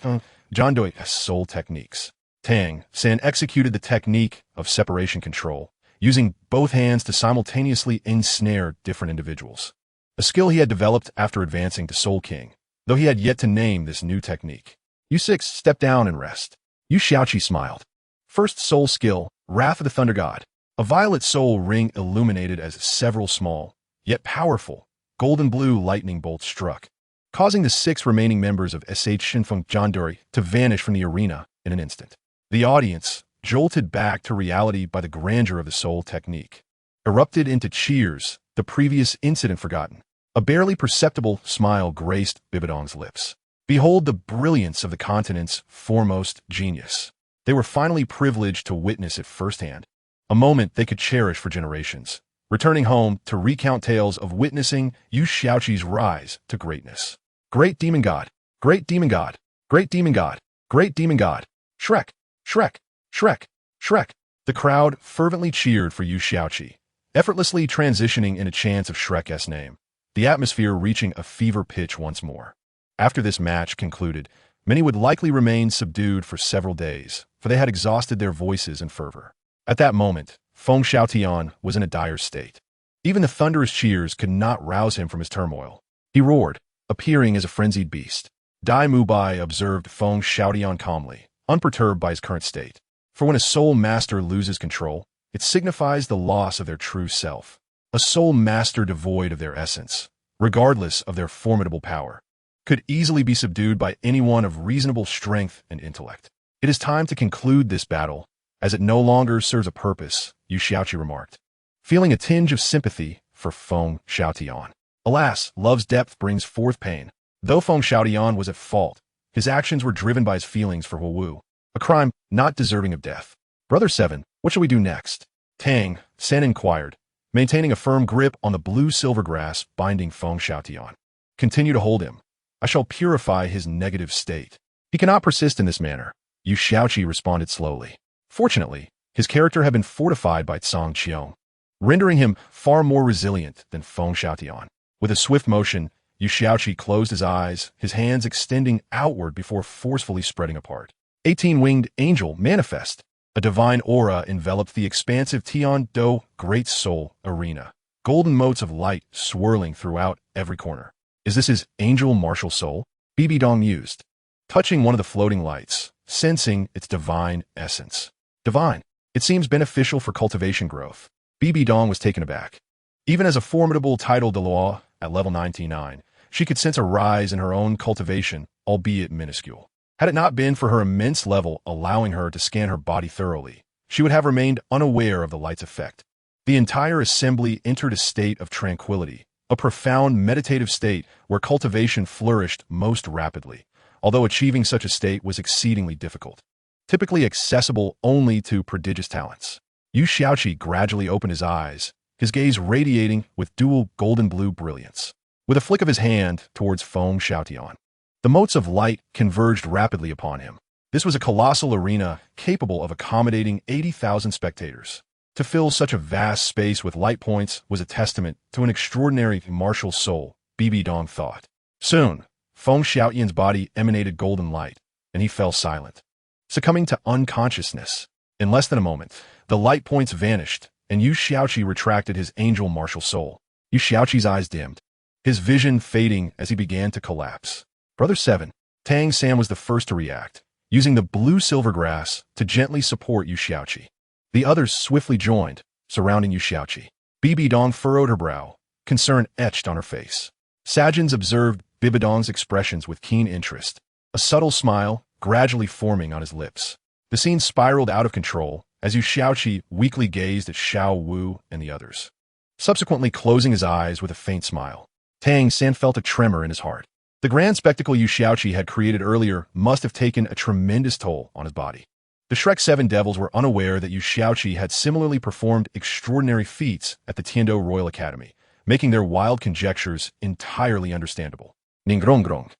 Jandoi's soul techniques. Tang San executed the technique of separation control, using both hands to simultaneously ensnare different individuals, a skill he had developed after advancing to Soul King, though he had yet to name this new technique. "You-6, step down and rest." Yu Xiaoqi smiled. First soul skill, Wrath of the Thunder God. A violet soul ring illuminated as several small, yet powerful, golden-blue lightning bolts struck, causing the 6 remaining members of SH Shinfeng Jandori to vanish from the arena in an instant. The audience, jolted back to reality by the grandeur of the soul technique, erupted into cheers, the previous incident forgotten. A barely perceptible smile graced Bibidong's lips. Behold the brilliance of the continent's foremost genius. They were finally privileged to witness it firsthand, a moment they could cherish for generations, returning home to recount tales of witnessing Yu Xiaoqi's rise to greatness. "Great demon god! Great demon god! Great demon god! Great demon god! Shrek! Shrek! Shrek! Shrek!" The crowd fervently cheered for Yu Xiaoqi, effortlessly transitioning in a chant of Shrek's name, the atmosphere reaching a fever pitch once more. After this match concluded, many would likely remain subdued for several days, for they had exhausted their voices in fervor. At that moment, Feng Xiaotian was in a dire state. Even the thunderous cheers could not rouse him from his turmoil. He roared, appearing as a frenzied beast. Dai Mubai observed Feng Xiaotian calmly, unperturbed by his current state. For when a soul master loses control, it signifies the loss of their true self. A soul master devoid of their essence, regardless of their formidable power, could easily be subdued by anyone of reasonable strength and intellect. "It is time to conclude this battle, as it no longer serves a purpose," Yu Xiaoqi remarked, feeling a tinge of sympathy for Feng Xiaotian. Alas, love's depth brings forth pain. Though Feng Xiaotian was at fault, his actions were driven by his feelings for Wu, a crime not deserving of death. "Brother 7, what shall we do next?" Tang San inquired, maintaining a firm grip on the blue-silver grass binding Feng Xiaotian. "Continue to hold him. I shall purify his negative state. He cannot persist in this manner," Yu Xiaoqi responded slowly. Fortunately, his character had been fortified by Tsang Qiong, rendering him far more resilient than Feng Xiaotian. With a swift motion, Yu Xiaoqi closed his eyes, his hands extending outward before forcefully spreading apart. 18-winged angel manifest. A divine aura enveloped the expansive Tian Do Great Soul arena, golden motes of light swirling throughout every corner. "Is this his angel martial soul?" Bibi Dong mused, touching one of the floating lights, sensing its divine essence. "Divine. It seems beneficial for cultivation growth." Bibi Dong was taken aback. Even as a formidable title Dalu at level 99, she could sense a rise in her own cultivation, albeit minuscule. Had it not been for her immense level allowing her to scan her body thoroughly, she would have remained unaware of the light's effect. The entire assembly entered a state of tranquility, a profound meditative state where cultivation flourished most rapidly, although achieving such a state was exceedingly difficult, typically accessible only to prodigious talents. Yu Xiaoqi gradually opened his eyes, his gaze radiating with dual golden-blue brilliance. With a flick of his hand towards Feng Xiaotian, the motes of light converged rapidly upon him. This was a colossal arena capable of accommodating 80,000 spectators. To fill such a vast space with light points was a testament to an extraordinary martial soul, Bibi Dong thought. Soon, Feng Xiaotian's body emanated golden light, and he fell silent, succumbing to unconsciousness. In less than a moment, the light points vanished, and Yu Xiaoqi retracted his angel martial soul. Yu Xiaoqi's eyes dimmed, his vision fading as he began to collapse. Brother 7, Tang San was the first to react, using the blue silver grass to gently support Yu Xiaoqi. The others swiftly joined, surrounding Yu Xiaoqi. Bibi Dong furrowed her brow, concern etched on her face. Sajins observed Bibidong's expressions with keen interest, a subtle smile gradually forming on his lips. The scene spiraled out of control as Yu Xiaoqi weakly gazed at Xiao Wu and the others, subsequently closing his eyes with a faint smile. Tang San felt a tremor in his heart. The grand spectacle Yu Xiaoqi had created earlier must have taken a tremendous toll on his body. The Shrek 7 devils were unaware that Yu Xiaoqi had similarly performed extraordinary feats at the Tiando Royal Academy, making their wild conjectures entirely understandable. Ningrongrong,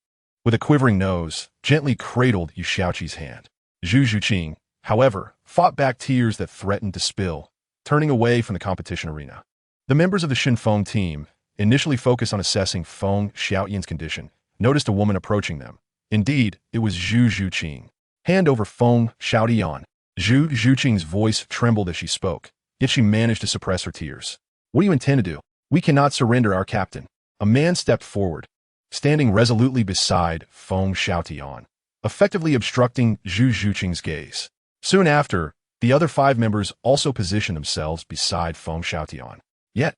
with a quivering nose, gently cradled Yu Xiaoqi's hand. Zhu Zhuqing, however, fought back tears that threatened to spill, turning away from the competition arena. The members of the Xinfeng team, initially focused on assessing Feng Xiaoyan's condition, noticed a woman approaching them. Indeed, it was Zhu Zhuqing. Hand over Feng Xiaoyan. Zhu Zhuqing's voice trembled as she spoke, yet she managed to suppress her tears. What do you intend to do? We cannot surrender our captain. A man stepped forward, standing resolutely beside Feng Xiaoyan, effectively obstructing Zhu Zhuqing's gaze. Soon after, the other 5 members also positioned themselves beside Feng Xiaoyan. Yet,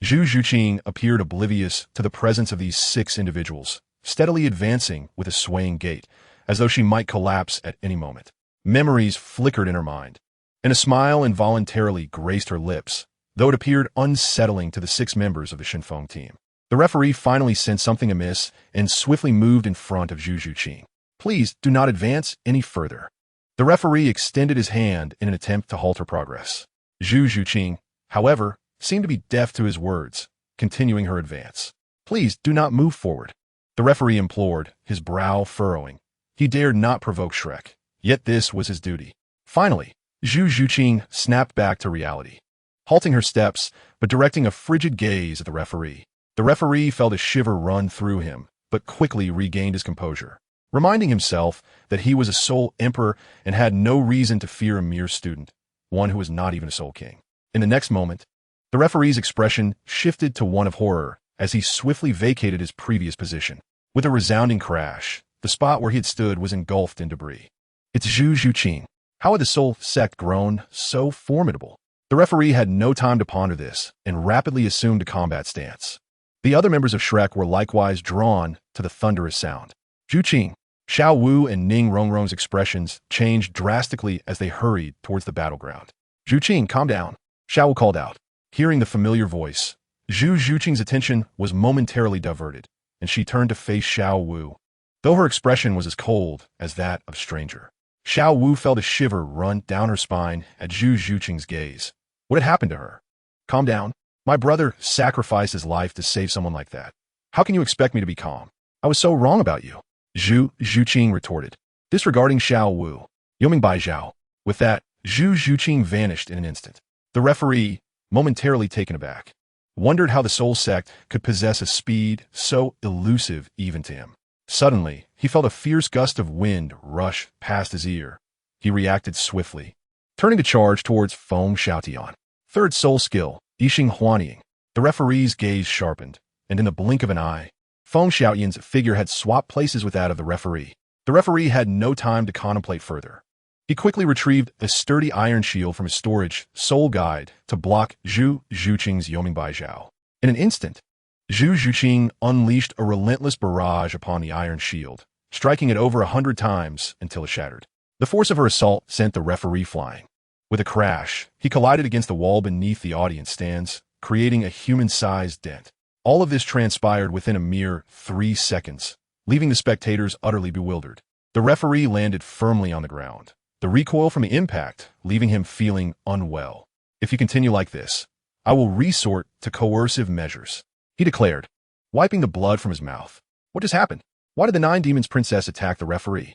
Zhu Zhuqing appeared oblivious to the presence of these 6 individuals, steadily advancing with a swaying gait, as though she might collapse at any moment. Memories flickered in her mind, and a smile involuntarily graced her lips, though it appeared unsettling to the 6 members of the Xinfeng team. The referee finally sensed something amiss and swiftly moved in front of Zhu Zhuqing. Please do not advance any further. The referee extended his hand in an attempt to halt her progress. Zhu Zhuqing, however, seemed to be deaf to his words, continuing her advance. Please do not move forward. The referee implored, his brow furrowing. He dared not provoke Shrek, yet this was his duty. Finally, Zhu Zhuqing snapped back to reality, halting her steps, but directing a frigid gaze at the referee. The referee felt a shiver run through him, but quickly regained his composure, reminding himself that he was a Soul Emperor and had no reason to fear a mere student, one who was not even a Soul King. In the next moment, the referee's expression shifted to one of horror as he swiftly vacated his previous position. With a resounding crash, the spot where he had stood was engulfed in debris. It's Zhu Zhuqing. How had the Soul sect grown so formidable? The referee had no time to ponder this and rapidly assumed a combat stance. The other members of Shrek were likewise drawn to the thunderous sound. Zhuqing, Xiao Wu, and Ning Rongrong's expressions changed drastically as they hurried towards the battleground. Zhuqing, calm down, Xiao Wu called out. Hearing the familiar voice, Zhu Zhuqing's attention was momentarily diverted, and she turned to face Xiao Wu, though her expression was as cold as that of a stranger. Xiao Wu felt a shiver run down her spine at Zhu Zhuqing's gaze. What had happened to her? Calm down. My brother sacrificed his life to save someone like that. How can you expect me to be calm? I was so wrong about you. Zhu Zhuqing retorted, disregarding Xiao Wu. Yoming Bai Zhao. With that, Zhu Zhuqing vanished in an instant. The referee, momentarily taken aback, wondered how the Soul Sect could possess a speed so elusive even to him. Suddenly, he felt a fierce gust of wind rush past his ear. He reacted swiftly, turning to charge towards Feng Xiaoyan. Third soul skill, Yixing Huanying. The referee's gaze sharpened, and in the blink of an eye, Feng Xiaoyan's figure had swapped places with that of the referee. The referee had no time to contemplate further. He quickly retrieved a sturdy iron shield from his storage soul guide to block Zhu Zhuqing's Yoming Bai Zhao. In an instant, Zhu Zhuqing unleashed a relentless barrage upon the iron shield, striking it over 100 times until it shattered. The force of her assault sent the referee flying. With a crash, he collided against the wall beneath the audience stands, creating a human-sized dent. All of this transpired within a mere 3 seconds, leaving the spectators utterly bewildered. The referee landed firmly on the ground, the recoil from the impact leaving him feeling unwell. If you continue like this, I will resort to coercive measures, he declared, wiping the blood from his mouth. What just happened? Why did the 9 Demons Princess attack the referee?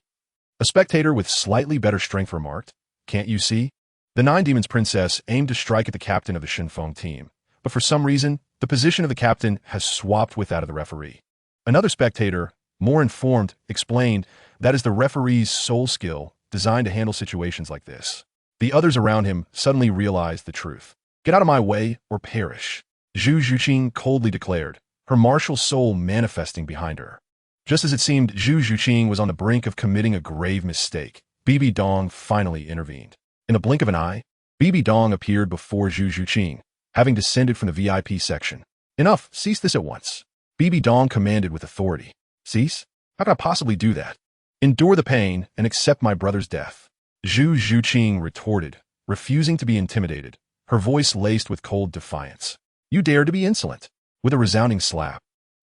A spectator with slightly better strength remarked, can't you see? The 9 Demons Princess aimed to strike at the captain of the Xinfeng team, but for some reason, the position of the captain has swapped with that of the referee. Another spectator, more informed, explained That is the referee's sole skill, designed to handle situations like this. The others around him suddenly realized the truth. Get out of my way or perish, Zhu Zhuqing coldly declared, her martial soul manifesting behind her. Just as it seemed Zhu Zhuqing was on the brink of committing a grave mistake, Bibi Dong finally intervened. In the blink of an eye, Bibi Dong appeared before Zhu Zhuqing, having descended from the VIP section. Enough, cease this at once. Bibi Dong commanded with authority. Cease? How can I possibly do that? Endure the pain and accept my brother's death, Zhu Zhuqing retorted, refusing to be intimidated, her voice laced with cold defiance. You dare to be insolent? With a resounding slap,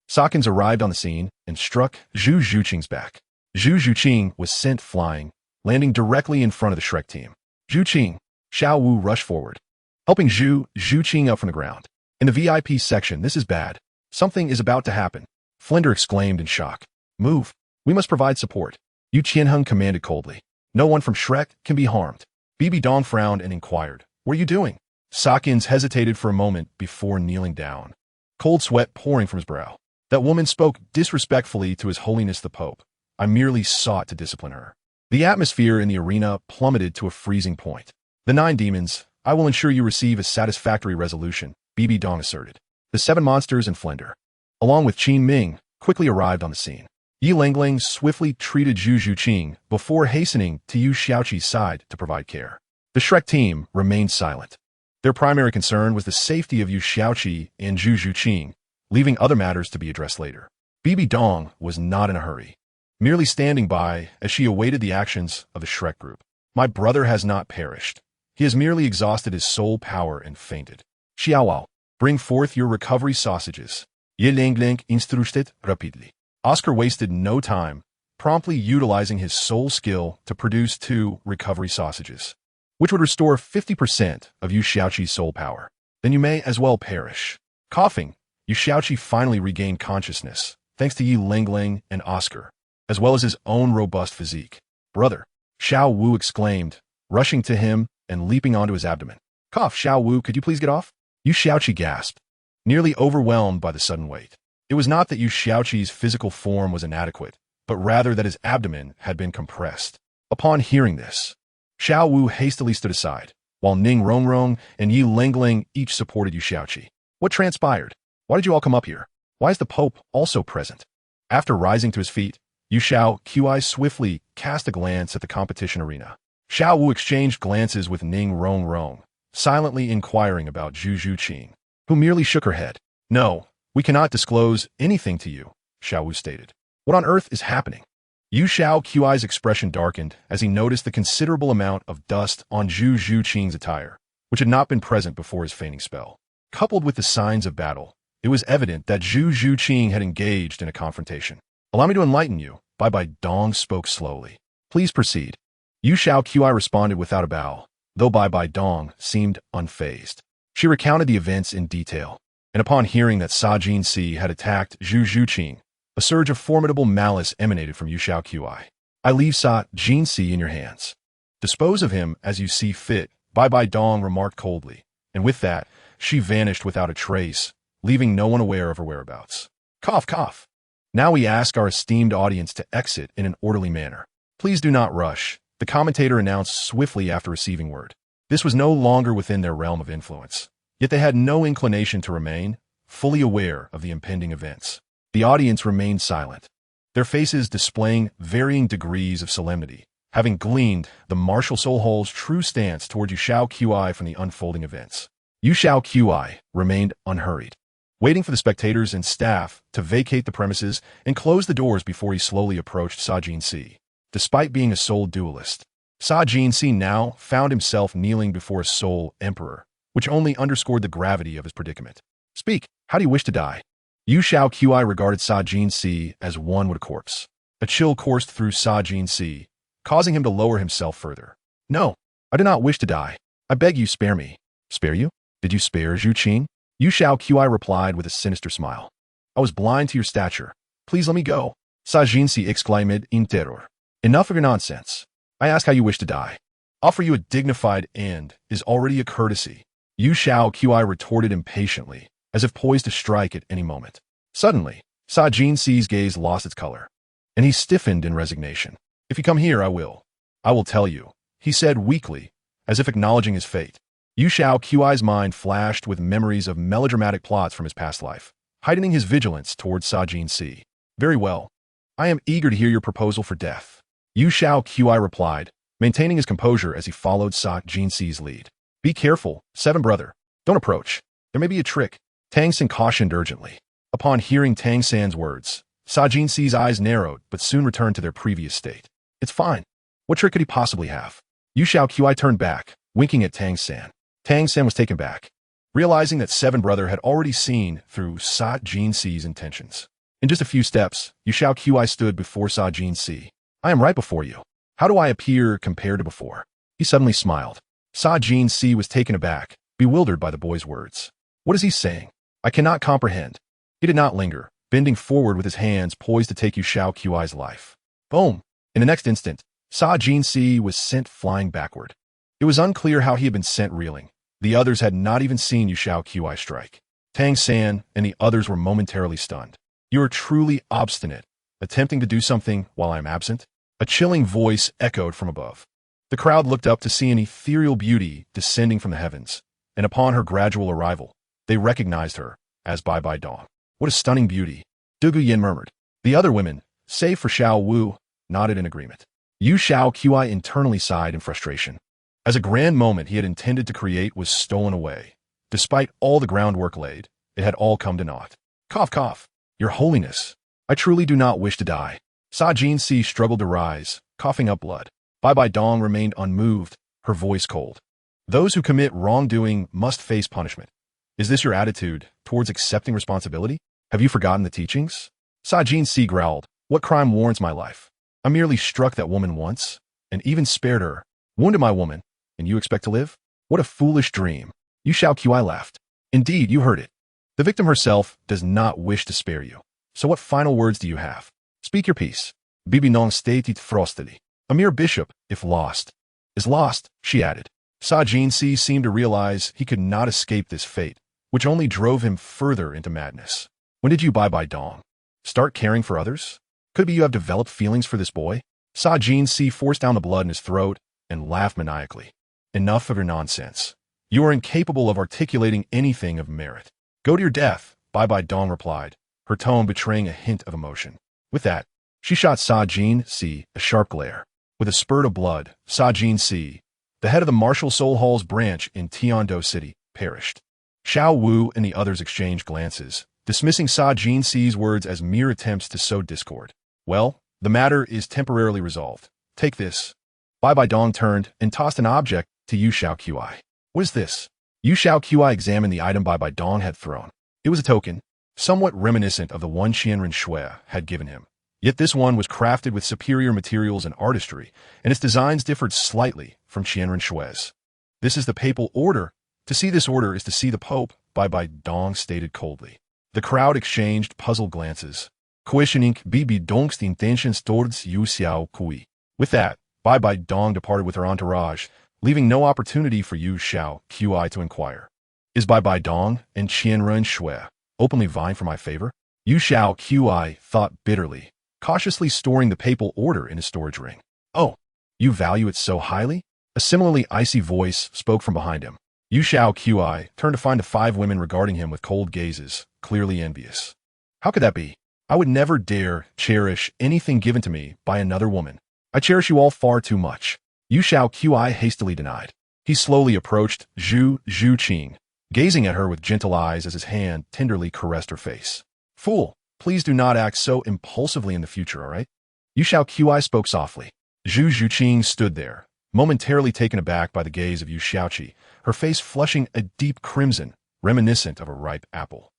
Sakins arrived on the scene and struck Zhu Zhuqing's back. Zhu Zhuqing was sent flying, landing directly in front of the Shrek team. Zhuqing, Xiao Wu rushed forward, helping Zhu Zhuqing up from the ground. In the VIP section, this is bad. Something is about to happen, Flinder exclaimed in shock. Move. We must provide support, Yu Qianheng commanded coldly. No one from Shrek can be harmed. Bibi Dong frowned and inquired, what are you doing? Sakins hesitated for a moment before kneeling down, cold sweat pouring from his brow. That woman spoke disrespectfully to His Holiness the Pope. I merely sought to discipline her. The atmosphere in the arena plummeted to a freezing point. The 9 demons, I will ensure you receive a satisfactory resolution, Bibi Dong asserted. The 7 monsters and Flinder, along with Qin Ming, quickly arrived on the scene. Yi Lingling swiftly treated Zhu Zhuqing before hastening to Yu Xiaoqi's side to provide care. The Shrek team remained silent. Their primary concern was the safety of Yu Xiaoqi and Zhu Zhuqing, leaving other matters to be addressed later. Bibi Dong was not in a hurry, merely standing by as she awaited the actions of the Shrek group. My brother has not perished. He has merely exhausted his soul power and fainted. Xiaowao, bring forth your recovery sausages. Yi Lingling instructed rapidly. Oscar wasted no time, promptly utilizing his soul skill to produce 2 recovery sausages, which would restore 50% of Yu Xiaoqi's soul power. Then you may as well perish. Coughing, Yu Xiaoqi finally regained consciousness, thanks to Yi Lingling and Oscar, as well as his own robust physique. Brother, Xiao Wu exclaimed, rushing to him and leaping onto his abdomen. Cough, Xiao Wu, could you please get off? Yu Xiaoqi gasped, nearly overwhelmed by the sudden weight. It was not that Yu Xiaoqi's physical form was inadequate, but rather that his abdomen had been compressed. Upon hearing this, Xiao Wu hastily stood aside, while Ning Rongrong and Yi Lingling each supported Yu Xiaoqi. What transpired? Why did you all come up here? Why is the Pope also present? After rising to his feet, Yu Xiaoqi swiftly cast a glance at the competition arena. Xiao Wu exchanged glances with Ning Rongrong, silently inquiring about Zhu Zhuqing, who merely shook her head. No, we cannot disclose anything to you, Xiao Wu stated. What on earth is happening? Yu Xiaoqi's expression darkened as he noticed the considerable amount of dust on Zhu Zhuqing's attire, which had not been present before his fainting spell. Coupled with the signs of battle, it was evident that Zhu Zhuqing had engaged in a confrontation. Allow me to enlighten you, Bai Dong spoke slowly. Please proceed. Yu Xiaoqi responded without a bow, though Bai Dong seemed unfazed. She recounted the events in detail, and upon hearing that Sa Jinsi had attacked Zhu Zhuqing, a surge of formidable malice emanated from Yu Xiaoqi. I leave Sa Jinsi in your hands. Dispose of him as you see fit, Bai Dong remarked coldly, and with that, she vanished without a trace, leaving no one aware of her whereabouts. Cough, cough. Now we ask our esteemed audience to exit in an orderly manner. Please do not rush, the commentator announced swiftly after receiving word. This was no longer within their realm of influence, yet they had no inclination to remain, fully aware of the impending events. The audience remained silent, their faces displaying varying degrees of solemnity, having gleaned the martial soulhole's true stance toward Yu Xiaoqi from the unfolding events. Yu Xiaoqi remained unhurried, waiting for the spectators and staff to vacate the premises and close the doors before he slowly approached Sa Jinsi. Despite being a soul duelist, Sa Jinsi now found himself kneeling before a soul emperor, which only underscored the gravity of his predicament. Speak, how do you wish to die? Yu Xiaoqi regarded Sa Jinsi as one would a corpse. A chill coursed through Sa Jinsi, causing him to lower himself further. No, I do not wish to die. I beg you, spare me. Spare you? Did you spare Zhuqing? Yu Xiaoqi replied with a sinister smile. I was blind to your stature. Please let me go. Sa Jinsi exclaimed in terror. Enough of your nonsense. I ask how you wish to die. Offer you a dignified end is already a courtesy. Yu Xiaoqi retorted impatiently, as if poised to strike at any moment. Suddenly, Sa Jinsi's gaze lost its color. and he stiffened in resignation. If you come here, I will. I will tell you, he said weakly, as if acknowledging his fate. Yu Qi's mind flashed with memories of melodramatic plots from his past life, heightening his vigilance towards Sajin Si. Very well. I am eager to hear your proposal for death. Yu Qi replied, maintaining his composure as he followed Sajin Si's lead. Be careful, seven brother. Don't approach. There may be a trick. Tang San cautioned urgently. Upon hearing Tang San's words, Sajin Si's eyes narrowed but soon returned to their previous state. It's fine. What trick could he possibly have? Yu Qi turned back, winking at Tang San. Tang San was taken back, realizing that Seven Brother had already seen through Sajin Si's intentions. In just a few steps, Yu Qi stood before Sajin Si. I am right before you. How do I appear compared to before? He suddenly smiled. Sajin Si was taken aback, bewildered by the boy's words. What is he saying? I cannot comprehend. He did not linger, bending forward with his hands poised to take Yu Qi's life. Boom! In the next instant, Sajin Si was sent flying backward. It was unclear how he had been sent reeling. The others had not even seen Yu Qi strike. Tang San and the others were momentarily stunned. You are truly obstinate, attempting to do something while I am absent? A chilling voice echoed from above. The crowd looked up to see an ethereal beauty descending from the heavens, and upon her gradual arrival, they recognized her as Bai Bai Dong. What a stunning beauty, Du Guyan murmured. The other women, save for Xiao Wu, nodded in agreement. Yu Qi internally sighed in frustration. As a grand moment he had intended to create was stolen away. Despite all the groundwork laid, it had all come to naught. Cough, cough. Your Holiness, I truly do not wish to die. Sajin Si struggled to rise, coughing up blood. Bai Bai Dong remained unmoved, her voice cold. Those who commit wrongdoing must face punishment. Is this your attitude towards accepting responsibility? Have you forgotten the teachings? Sajin Si growled. What crime warrants my life? I merely struck that woman once, and even spared her. Wounded my woman, and you expect to live? What a foolish dream. Yu Qi laughed. Indeed, you heard it. The victim herself does not wish to spare you. So what final words do you have? Speak your piece. Bibi non statit frostily. A mere bishop, if lost, is lost, she added. Sajin Si seemed to realize he could not escape this fate, which only drove him further into madness. When did you Bai Bai Dong start caring for others? Could be you have developed feelings for this boy? Sajin Si forced down the blood in his throat and laughed maniacally. Enough of your nonsense. You are incapable of articulating anything of merit. Go to your death, Bai Bai Dong replied, her tone betraying a hint of emotion. With that, she shot Sajin Si a sharp glare. With a spurt of blood, Sajin Si, the head of the Martial Soul Hall's branch in Tiando City, perished. Xiao Wu and the others exchanged glances, dismissing Sajin Si's words as mere attempts to sow discord. Well, the matter is temporarily resolved. Take this. Bai Bai Dong turned and tossed an object to Yu Qi. What is this? Yu Qi examined the item Bai Bai Dong had thrown. It was a token, somewhat reminiscent of the one Qianren Shui had given him. Yet this one was crafted with superior materials and artistry, and its designs differed slightly from Qianren Shui's. This is the papal order. To see this order is to see the Pope, Bai Bai Dong stated coldly. The crowd exchanged puzzled glances. Questioning Bibi Dong's intentions towards Yu Qi. With that, Bai Bai Dong departed with her entourage, leaving no opportunity for Yu Qi to inquire. Is Bai Bai Dong and Qianren Shui openly vying for my favor? Yu Qi thought bitterly, cautiously storing the papal order in his storage ring. Oh, you value it so highly? A similarly icy voice spoke from behind him. Yu Qi turned to find the 5 women regarding him with cold gazes, clearly envious. How could that be? I would never dare cherish anything given to me by another woman. I cherish you all far too much. Yu Qi hastily denied. He slowly approached Zhu Qing, gazing at her with gentle eyes as his hand tenderly caressed her face. Fool, please do not act so impulsively in the future, all right? Yu Qi spoke softly. Zhu Qing stood there, momentarily taken aback by the gaze of Yu Qi, her face flushing a deep crimson, reminiscent of a ripe apple.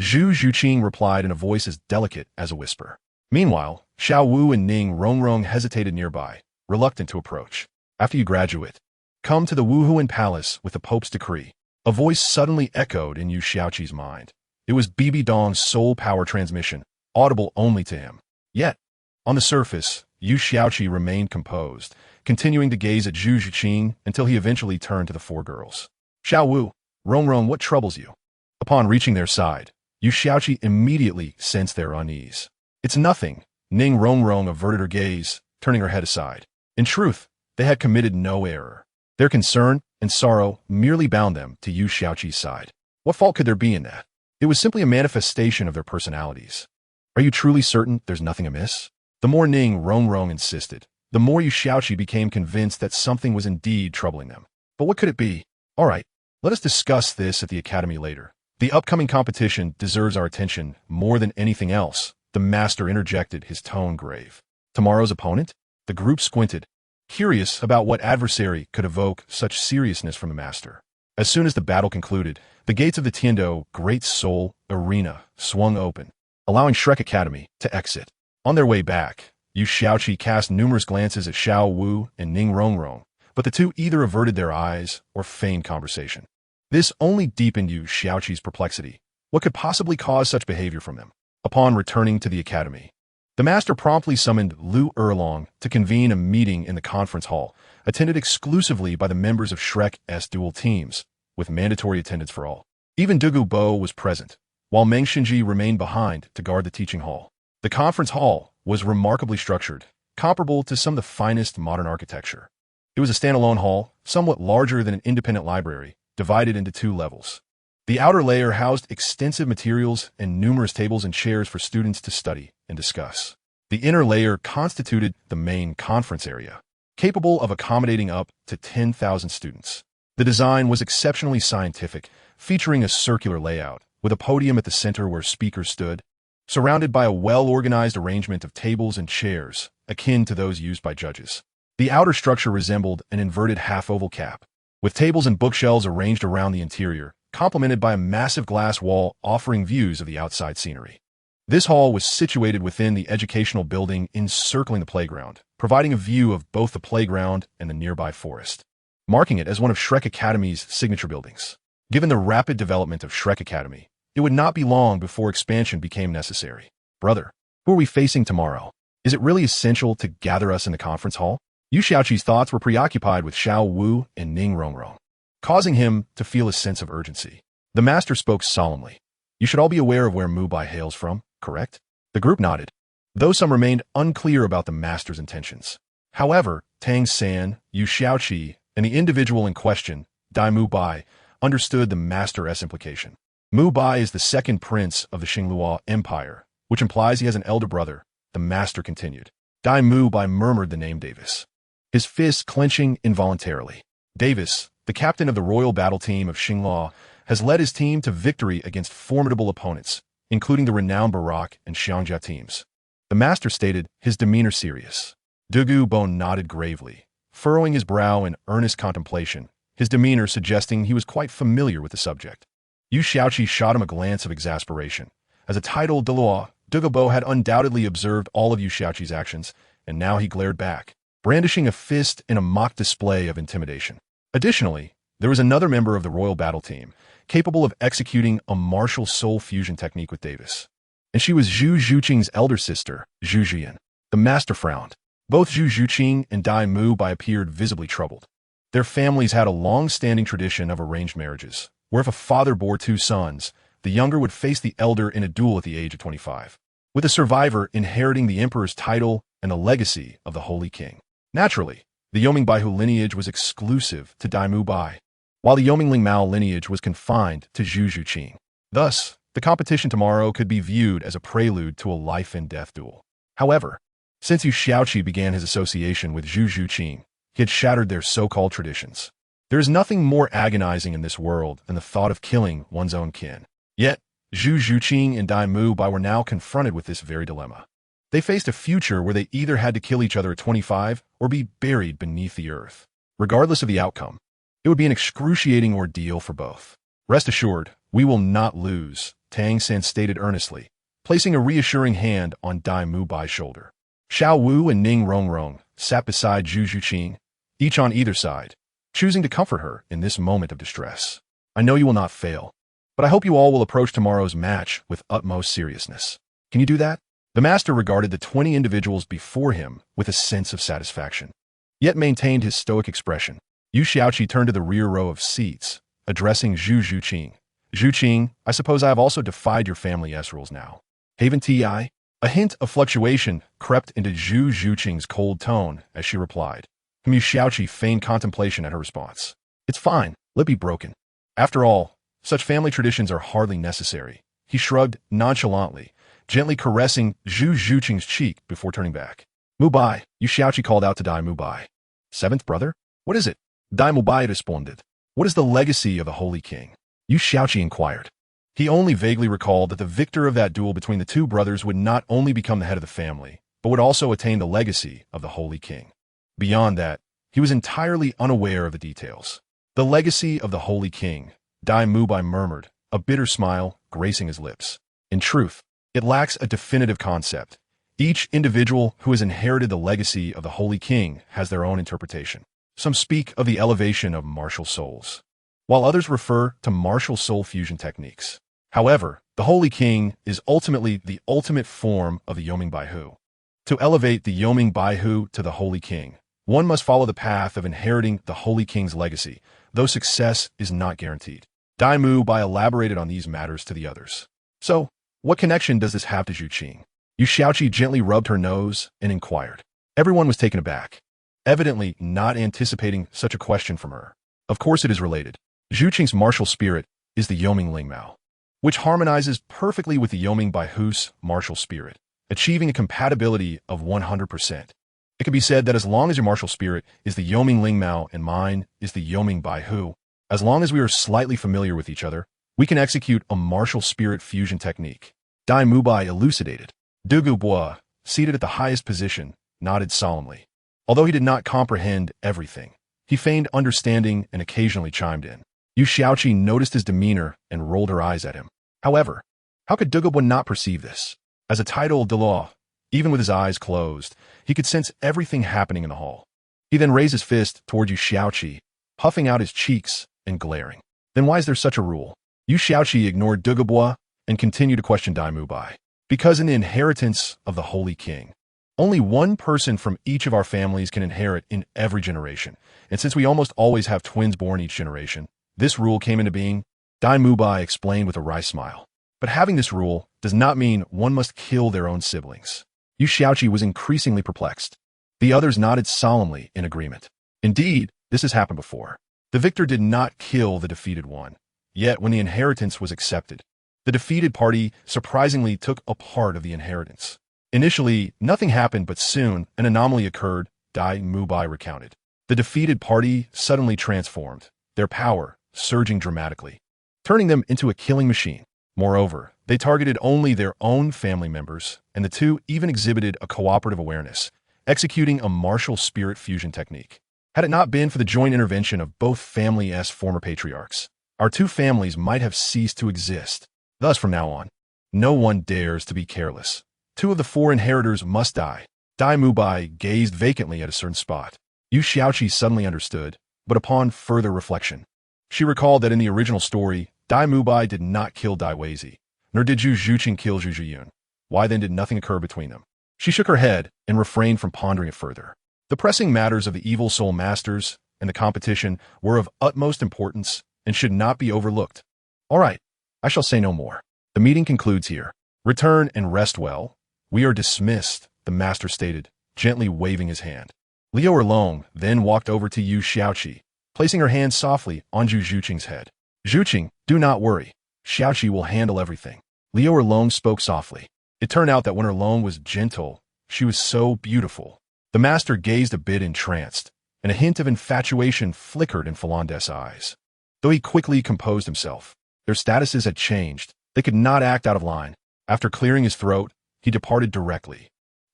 Zhu Qing replied in a voice as delicate as a whisper. Meanwhile, Xiao Wu and Ning Rongrong hesitated nearby, reluctant to approach. After you graduate, come to the Wuhuan Palace with the Pope's decree. A voice suddenly echoed in Yu Xiaoqi's mind. It was Bibi Dong's soul power transmission, audible only to him. Yet, on the surface, Yu Xiaoqi remained composed, continuing to gaze at Zhu Qing until he eventually turned to the 4 girls. Xiao Wu, Rongrong, what troubles you? Upon reaching their side, Yu Xiaoqi immediately sensed their unease. It's nothing, Ning Rongrong averted her gaze, turning her head aside. In truth, they had committed no error. Their concern and sorrow merely bound them to Yu Xiaoqi's side. What fault could there be in that? It was simply a manifestation of their personalities. Are you truly certain there's nothing amiss? The more Ning Rongrong insisted, the more Yu Xiaoqi became convinced that something was indeed troubling them. But what could it be? All right, let us discuss this at the academy later. The upcoming competition deserves our attention more than anything else. The master interjected, his tone grave. Tomorrow's opponent? The group squinted, curious about what adversary could evoke such seriousness from the master. As soon as the battle concluded, the gates of the Tiando Great Soul Arena swung open, allowing Shrek Academy to exit. On their way back, Yu Xiaoqi cast numerous glances at Xiao Wu and Ning Rongrong, but the two either averted their eyes or feigned conversation. This only deepened Yu Xiaoqi's perplexity. What could possibly cause such behavior from them? Upon returning to the academy, the master promptly summoned Lu Erlong to convene a meeting in the conference hall, attended exclusively by the members of Shrek's dual teams, with mandatory attendance for all. Even Dugu Bo was present, while Meng Xinji remained behind to guard the teaching hall. The conference hall was remarkably structured, comparable to some of the finest modern architecture. It was a standalone hall, somewhat larger than an independent library, divided into two levels. The outer layer housed extensive materials and numerous tables and chairs for students to study and discuss. The inner layer constituted the main conference area, capable of accommodating up to 10,000 students. The design was exceptionally scientific, featuring a circular layout, with a podium at the center where speakers stood, surrounded by a well-organized arrangement of tables and chairs, akin to those used by judges. The outer structure resembled an inverted half-oval cap, with tables and bookshelves arranged around the interior, complemented by a massive glass wall offering views of the outside scenery. This hall was situated within the educational building encircling the playground, providing a view of both the playground and the nearby forest, marking it as one of Shrek Academy's signature buildings. Given the rapid development of Shrek Academy, it would not be long before expansion became necessary. Brother, who are we facing tomorrow? Is it really essential to gather us in the conference hall? Yu Xiaoqi's thoughts were preoccupied with Xiao Wu and Ning Rongrong, causing him to feel a sense of urgency. The master spoke solemnly. You should all be aware of where Mu Bai hails from, correct? The group nodded, though some remained unclear about the master's intentions. However, Tang San, Yu Xiaoqi, and the individual in question, Dai Mu Bai, understood the master's implication. Mu Bai is the second prince of the Xinglua Empire, which implies he has an elder brother, the master continued. Dai Mu Bai murmured the name Davis, his fists clenching involuntarily. Davis, the captain of the royal battle team of Xinglua, has led his team to victory against formidable opponents, including the renowned Barak and Xiangjia teams. The master stated, his demeanor serious. Dugu Bo nodded gravely, furrowing his brow in earnest contemplation, his demeanor suggesting he was quite familiar with the subject. Yu Xiaoqi shot him a glance of exasperation. As a titled Dalu, Dugu Bo had undoubtedly observed all of Yu Xiaoqi's actions, and now he glared back, brandishing a fist in a mock display of intimidation. Additionally, there was another member of the royal battle team, capable of executing a martial soul fusion technique with Davis. And she was Zhu Zhuqing's elder sister, Zhu Jian. The master frowned. Both Zhu Zhuqing and Dai Mu Bai appeared visibly troubled. Their families had a long-standing tradition of arranged marriages, where if a father bore two sons, the younger would face the elder in a duel at the age of 25, with the survivor inheriting the emperor's title and the legacy of the Holy King. Naturally, the Yoming-Baihu lineage was exclusive to Dai Mu Bai, while the Yoming-Ling Mao lineage was confined to Zhu Zhuqing. Thus, the competition tomorrow could be viewed as a prelude to a life-and-death duel. However, since Yu Xiaoqi began his association with Zhu Zhuqing, he had shattered their so-called traditions. There is nothing more agonizing in this world than the thought of killing one's own kin. Yet, Zhu Zhuqing and Dai Mu Bai were now confronted with this very dilemma. They faced a future where they either had to kill each other at 25 or be buried beneath the earth. Regardless of the outcome, it would be an excruciating ordeal for both. Rest assured, we will not lose, Tang San stated earnestly, placing a reassuring hand on Dai Mu Bai's shoulder. Xiao Wu and Ning Rongrong sat beside Zhu Zhuqing, each on either side, choosing to comfort her in this moment of distress. I know you will not fail, but I hope you all will approach tomorrow's match with utmost seriousness. Can you do that? The master regarded the 20 individuals before him with a sense of satisfaction, yet maintained his stoic expression. Yu Xiaoqi turned to the rear row of seats, addressing Zhu Zhuqing. Zhuqing, I suppose I have also defied your family's rules now. Haven't I? A hint of fluctuation crept into Zhu Zhuqing's cold tone as she replied. Yu Xiaoqi feigned contemplation at her response. It's fine, let be broken. After all, such family traditions are hardly necessary. He shrugged nonchalantly, gently caressing Zhu Zhuqing's cheek before turning back. Mubai, Yu Xiaoqi called out to Dai Mubai. Seventh brother? What is it? Dai Mubai responded. What is the legacy of the Holy King? Yu Xiaoqi inquired. He only vaguely recalled that the victor of that duel between the two brothers would not only become the head of the family, but would also attain the legacy of the Holy King. Beyond that, he was entirely unaware of the details. The legacy of the Holy King, Dai Mubai murmured, a bitter smile gracing his lips. In truth, it lacks a definitive concept. Each individual who has inherited the legacy of the Holy King has their own interpretation. Some speak of the elevation of martial souls, while others refer to martial soul fusion techniques. However, the Holy King is ultimately the ultimate form of the Yoming Baihu. To elevate the Yoming Baihu to the Holy King, one must follow the path of inheriting the Holy King's legacy, though success is not guaranteed. Dai Mubai elaborated on these matters to the others. So, what connection does this have to Zhu Qing? Yu Xiaoqi gently rubbed her nose and inquired. Everyone was taken aback, evidently not anticipating such a question from her. Of course it is related. Zhu Qing's martial spirit is the Yoming Lingmao, which harmonizes perfectly with the Yoming Baihu's martial spirit, achieving a compatibility of 100%. It can be said that as long as your martial spirit is the Yoming Lingmao and mine is the Yoming Baihu, as long as we are slightly familiar with each other, we can execute a martial spirit fusion technique. Dai Mubai elucidated. Dugu, seated at the highest position, nodded solemnly. Although he did not comprehend everything, he feigned understanding and occasionally chimed in. Yu Xiaoqi noticed his demeanor and rolled her eyes at him. However, how could Dugu not perceive this? As a titled Dalu, even with his eyes closed, he could sense everything happening in the hall. He then raised his fist toward Yu Xiaoqi, puffing out his cheeks and glaring. Then why is there such a rule? Yu Xiaoqi ignored Dugu and continued to question Dai Mubai. Because in the inheritance of the Holy King, only one person from each of our families can inherit in every generation. And since we almost always have twins born each generation, this rule came into being, Dai Mubai explained with a wry smile. But having this rule does not mean one must kill their own siblings. Yu Xiaoqi was increasingly perplexed. The others nodded solemnly in agreement. Indeed, this has happened before. The victor did not kill the defeated one. Yet when the inheritance was accepted, the defeated party surprisingly took a part of the inheritance. Initially, nothing happened, but soon an anomaly occurred, Dai Mubai recounted. The defeated party suddenly transformed, their power surging dramatically, turning them into a killing machine. Moreover, they targeted only their own family members, and the two even exhibited a cooperative awareness, executing a martial spirit fusion technique. Had it not been for the joint intervention of both families' former patriarchs, our two families might have ceased to exist. Thus, from now on, no one dares to be careless. 2 of the 4 inheritors must die. Dai Mubai gazed vacantly at a certain spot. Yu Xiaoqi suddenly understood, but upon further reflection, she recalled that in the original story, Dai Mubai did not kill Dai Weizi, nor did Zhu Zhuqing kill Zhu Zhiyun. Why then did nothing occur between them? She shook her head and refrained from pondering it further. The pressing matters of the evil soul masters and the competition were of utmost importance and should not be overlooked. All right, I shall say no more. The meeting concludes here. Return and rest well. We are dismissed, the master stated, gently waving his hand. Liu Erlong then walked over to Yu Xiaoqi, placing her hand softly on Zhu Zhuqing's head. Zhuqing, do not worry. Xiaoqi will handle everything. Liu Erlong spoke softly. It turned out that when Erlong was gentle, she was so beautiful. The master gazed a bit entranced, and a hint of infatuation flickered in Falande's eyes. Though he quickly composed himself, their statuses had changed. They could not act out of line. After clearing his throat, he departed directly.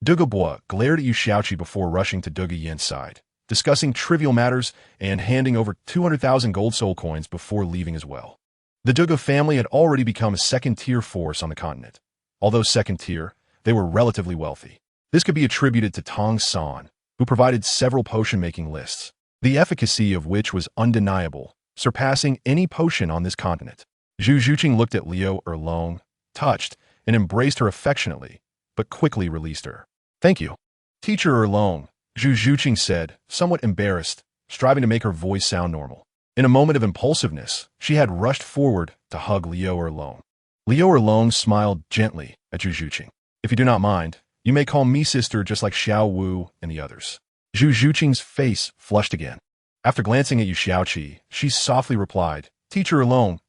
Dugu glared at Yu Xiaoqi before rushing to Dugu Yin's side, discussing trivial matters and handing over 200,000 gold soul coins before leaving as well. The Dugu family had already become a second-tier force on the continent. Although second-tier, they were relatively wealthy. This could be attributed to Tong San, who provided several potion-making lists, the efficacy of which was undeniable, surpassing any potion on this continent. Zhu Zhuqing looked at Liu Erlong, touched, and embraced her affectionately, but quickly released her. Thank you. Teacher Erlong, Zhu Zhuqing said, somewhat embarrassed, striving to make her voice sound normal. In a moment of impulsiveness, she had rushed forward to hug Liu Erlong. Liu Erlong smiled gently at Zhu Zhuqing. If you do not mind, you may call me sister just like Xiao Wu and the others. Zhu Zhuqing's face flushed again. After glancing at Yu Xiaoqi, she softly replied, teacher alone,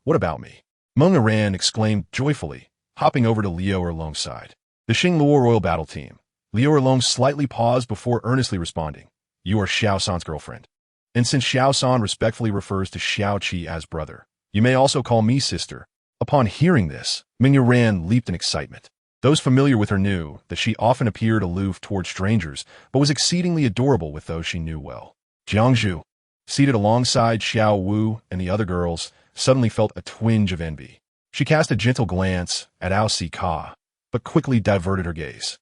what about me? Meng Aran exclaimed joyfully, hopping over to Liu Erlong's side. The Xing Luo Royal Battle Team. Liu Erlong slightly paused before earnestly responding, you are Xiao San's girlfriend. And since Xiao San respectfully refers to Xiao Qi as brother, you may also call me sister. Upon hearing this, Meng Aran leaped in excitement. Those familiar with her knew that she often appeared aloof toward strangers, but was exceedingly adorable with those she knew well. Jiangzhu, seated alongside Xiao Wu and the other girls, suddenly felt a twinge of envy. She cast a gentle glance at Ao Si Ka, but quickly diverted her gaze.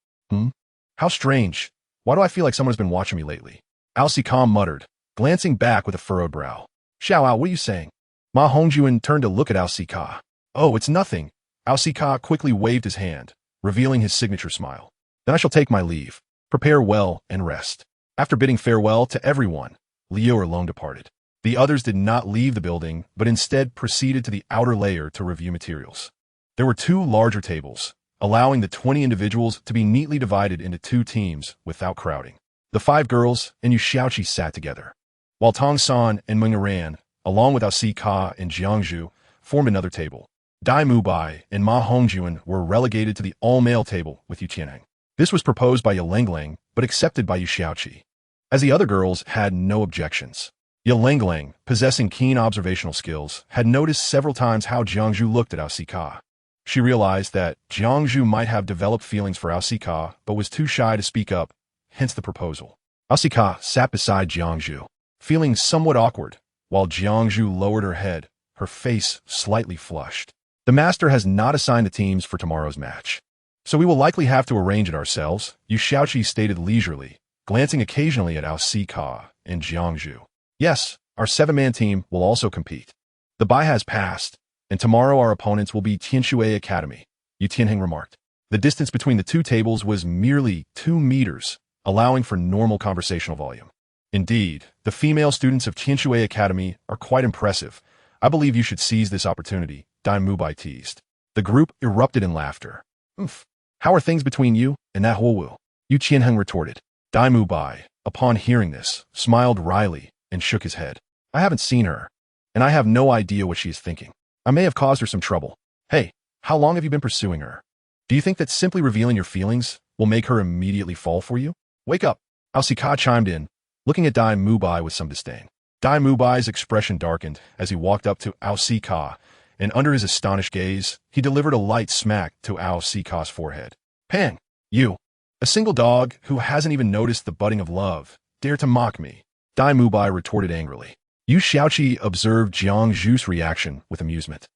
How strange. Why do I feel like someone has been watching me lately? Ao Si Ka muttered, glancing back with a furrowed brow. Xiao Ao, what are you saying? Ma Hongjuan turned to look at Ao Si Ka. Oh, it's nothing. Ao Si Ka quickly waved his hand, revealing his signature smile. Then I shall take my leave. Prepare well and rest. After bidding farewell to everyone, Liu Erlong departed. The others did not leave the building, but instead proceeded to the outer layer to review materials. There were 2 larger tables, allowing the 20 individuals to be neatly divided into 2 teams without crowding. The 5 girls and Yu Xiaoqi sat together, while Tong San and Meng Aran, along with Ao Si Ka and Jiangzhu, formed another table. Dai Mubai and Ma Hongjuan were relegated to the all-male table with Yu Tianheng. This was proposed by Ye Lenglang, but accepted by Yu Xiaoqi, as the other girls had no objections. Ye Lenglang, possessing keen observational skills, had noticed several times how Jiangzhu looked at Ao Si Ka. She realized that Jiangzhu might have developed feelings for Ao Si Ka, but was too shy to speak up, hence the proposal. Ao Si Ka sat beside Jiangzhu, feeling somewhat awkward, while Jiangzhu lowered her head, her face slightly flushed. The master has not assigned the teams for tomorrow's match, so we will likely have to arrange it ourselves, Yu Xiaoqi stated leisurely, glancing occasionally at Ao Si Ka and Jiangzhu. Yes, our 7-man team will also compete. The bye has passed, and tomorrow our opponents will be Tianshui Academy, Yu Tianheng remarked. The distance between the 2 tables was merely 2 meters, allowing for normal conversational volume. Indeed, the female students of Tianshui Academy are quite impressive. I believe you should seize this opportunity, Dai Mubai teased. The group erupted in laughter. How are things between you and that Huowu? Yu Tianheng retorted. Dai Mubai, upon hearing this, smiled wryly and shook his head. I haven't seen her, and I have no idea what she is thinking. I may have caused her some trouble. Hey, how long have you been pursuing her? Do you think that simply revealing your feelings will make her immediately fall for you? Wake up. Ao Si Ka chimed in, looking at Dai Mubai with some disdain. Dai Mubai's expression darkened as he walked up to Ao Si Ka, and under his astonished gaze, he delivered a light smack to Ao Si Ka's forehead. Pang! You! A single dog who hasn't even noticed the budding of love, dare to mock me. Dai Mubai retorted angrily. Yu Xiaoqi observed Jiangzhu's reaction with amusement,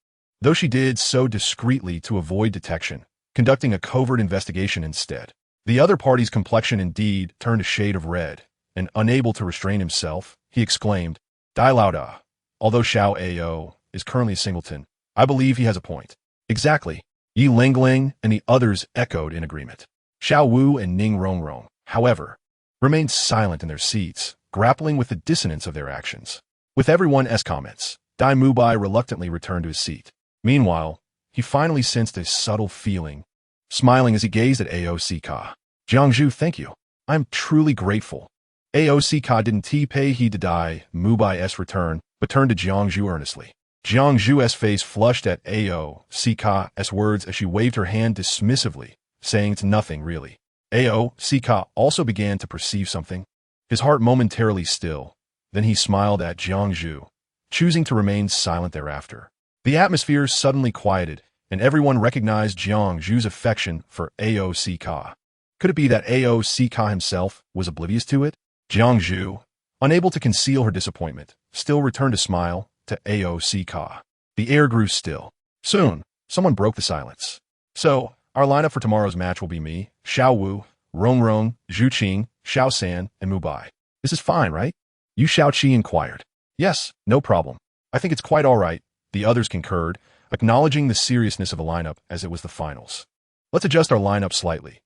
though she did so discreetly to avoid detection, conducting a covert investigation instead. The other party's complexion indeed turned a shade of red, and unable to restrain himself, he exclaimed, Dai Lauda, although Xiao Ao is currently a singleton, I believe he has a point. Exactly. Ye Lenglang and the others echoed in agreement. Xiao Wu and Ning Rongrong, however, remained silent in their seats, grappling with the dissonance of their actions. With everyone's comments, Dai Mubai reluctantly returned to his seat. Meanwhile, he finally sensed a subtle feeling, smiling as he gazed at Ao Si Ka. Jiangzhu, thank you. I am truly grateful. Ao Si Ka didn't pay heed to Dai Mubai's return, but turned to Jiangzhu earnestly. Jiangzhu's face flushed at Ao Si Ka's words as she waved her hand dismissively, saying it's nothing really. Ao Si Ka also began to perceive something, his heart momentarily still. Then he smiled at Jiangzhu, choosing to remain silent thereafter. The atmosphere suddenly quieted, and everyone recognized Jiangzhu's affection for Ao Si Ka. Could it be that Ao Si Ka himself was oblivious to it? Jiangzhu, unable to conceal her disappointment, still returned a smile to Ao Si Ka. The air grew still. Soon, someone broke the silence. So, our lineup for tomorrow's match will be me, Xiao Wu, Rongrong, Zhu Qing, Xiao San, and Mubai. This is fine, right? Yu Xiaoqi inquired. Yes, no problem. I think it's quite all right, the others concurred, acknowledging the seriousness of the lineup as it was the finals. Let's adjust our lineup slightly.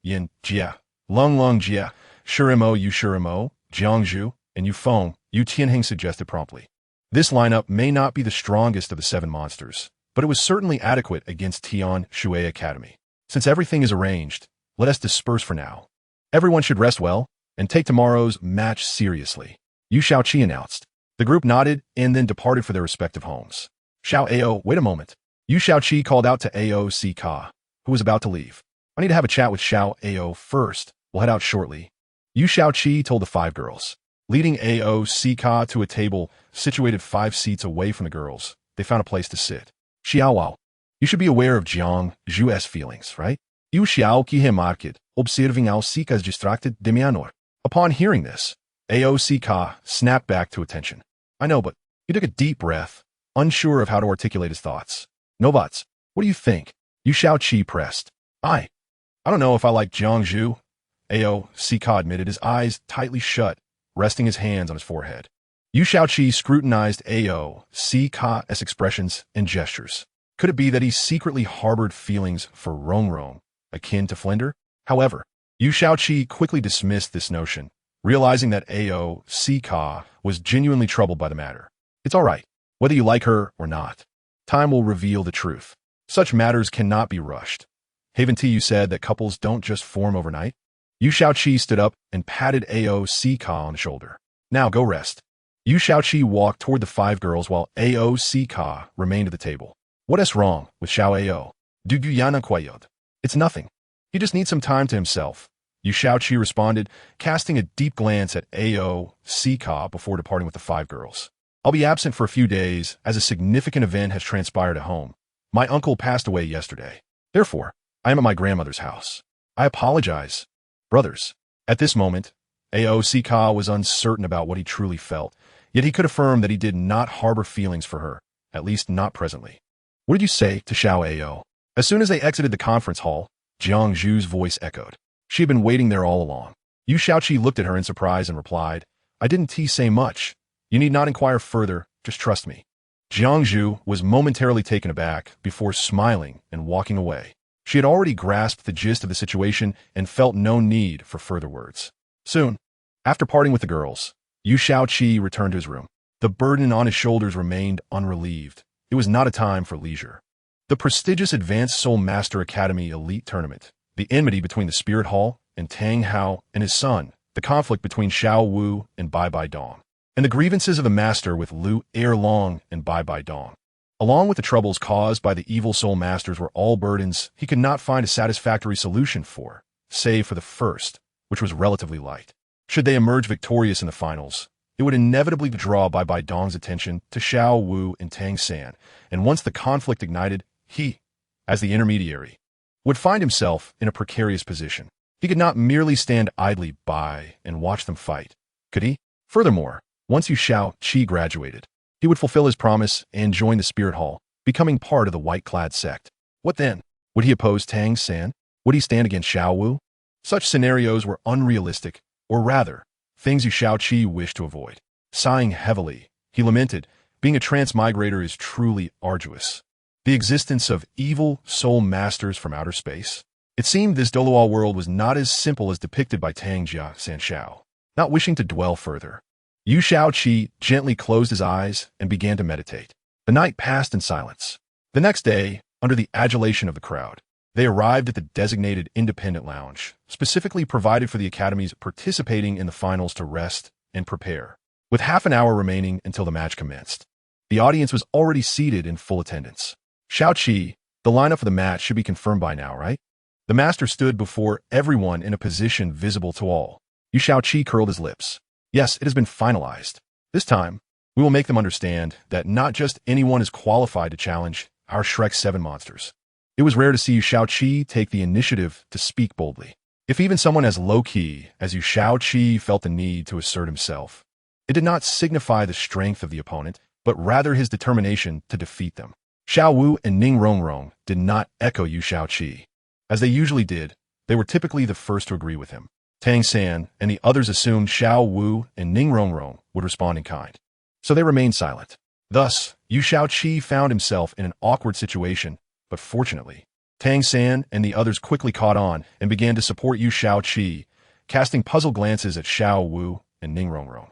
Yin, Jia, Lung Jia, Shurimo Yu Shurimo, Jiangzhu, and Yu Feng, Yu Tianheng suggested promptly. This lineup may not be the strongest of the 7 monsters, but it was certainly adequate against Tianshui Academy. Since everything is arranged, let us disperse for now. Everyone should rest well and take tomorrow's match seriously, Yu Shaoqi announced. The group nodded and then departed for their respective homes. Xiao Ao, wait a moment. Yu Shaoqi called out to Ao Si Ka, who was about to leave. I need to have a chat with Xiao Ao first. We'll head out shortly. Yu Shaoqi told the 5 girls. Leading Ao Si Ka to a table situated 5 seats away from the girls, they found a place to sit. Xiaowao, you should be aware of Jiang Zhu's feelings, right? Yu Xiaoqi he market, observing Ao Si Ka's distracted de mianor. Upon hearing this, Ao Si Ka snapped back to attention. I know, but he took a deep breath, unsure of how to articulate his thoughts. Novats, what do you think? Yu Shaoqi pressed. I don't know if I like Jiang Zhu. Ao Si Ka admitted, his eyes tightly shut, resting his hands on his forehead. Yu Shaoqi scrutinized Ao Si Ka's expressions and gestures. Could it be that he secretly harbored feelings for Rongrong, akin to Flinder? However, Yu Shaoqi quickly dismissed this notion, realizing that Ao Si Ka was genuinely troubled by the matter. It's all right, whether you like her or not. Time will reveal the truth. Such matters cannot be rushed. Haven't you said that couples don't just form overnight? Yu Shaoqi stood up and patted Ao Si Ka on the shoulder. Now go rest. Yu Shaoqi walked toward the 5 girls while Ao Si Ka remained at the table. What is wrong with Xiao Ao? Du Guyana Quayod. It's nothing. He just needs some time to himself. Yu Shaoqi responded, casting a deep glance at Ao Si Ka before departing with the 5 girls. I'll be absent for a few days as a significant event has transpired at home. My uncle passed away yesterday. Therefore, I am at my grandmother's house. I apologize. Brothers. At this moment, Ao Si Ka was uncertain about what he truly felt, yet he could affirm that he did not harbor feelings for her, at least not presently. What did you say to Xiao Ao? As soon as they exited the conference hall, Jiang Zhu's voice echoed. She had been waiting there all along. Yu Shaoqi looked at her in surprise and replied, I didn't say much. You need not inquire further, just trust me. Jiang Zhu was momentarily taken aback before smiling and walking away. She had already grasped the gist of the situation and felt no need for further words. Soon, after parting with the girls, Yu Shaoqi returned to his room. The burden on his shoulders remained unrelieved. It was not a time for leisure. The prestigious Advanced Soul Master Academy Elite Tournament, the enmity between the Spirit Hall and Tang Hao and his son, the conflict between Xiao Wu and Bai Bai Dong, and the grievances of the Master with Lu Erlong and Bai Bai Dong. Along with the troubles caused by the evil soul masters were all burdens he could not find a satisfactory solution for, save for the first, which was relatively light. Should they emerge victorious in the finals, it would inevitably draw Bai Bai Dong's attention to Xiao Wu and Tang San, and once the conflict ignited, he, as the intermediary, would find himself in a precarious position. He could not merely stand idly by and watch them fight, could he? Furthermore, once Yu Shaoqi graduated, he would fulfill his promise and join the Spirit Hall, becoming part of the white-clad sect. What then? Would he oppose Tang San? Would he stand against Xiao Wu? Such scenarios were unrealistic, or rather, things Yu Shaoqi wished to avoid. Sighing heavily, he lamented, being a transmigrator is truly arduous. The existence of evil soul masters from outer space. It seemed this Douluo world was not as simple as depicted by Tang Jia Sanshao. Not wishing to dwell further, Yu Shaoqi gently closed his eyes and began to meditate. The night passed in silence. The next day, under the adulation of the crowd, they arrived at the designated independent lounge, specifically provided for the academies participating in the finals to rest and prepare. With half an hour remaining until the match commenced, the audience was already seated in full attendance. Shaoqi, the lineup for the match should be confirmed by now, right? The master stood before everyone in a position visible to all. Yu Shaoqi curled his lips. Yes, it has been finalized. This time, we will make them understand that not just anyone is qualified to challenge our Shrek 7 monsters. It was rare to see Yu Shaoqi take the initiative to speak boldly. If even someone as low-key as Yu Shaoqi felt the need to assert himself, it did not signify the strength of the opponent, but rather his determination to defeat them. Xiao Wu and Ning Rongrong did not echo Yu Shaoqi. As they usually did, they were typically the first to agree with him. Tang San and the others assumed Xiao Wu and Ning Rongrong would respond in kind. So they remained silent. Thus, Yu Shaoqi found himself in an awkward situation, but fortunately, Tang San and the others quickly caught on and began to support Yu Shaoqi, casting puzzled glances at Xiao Wu and Ning Rongrong,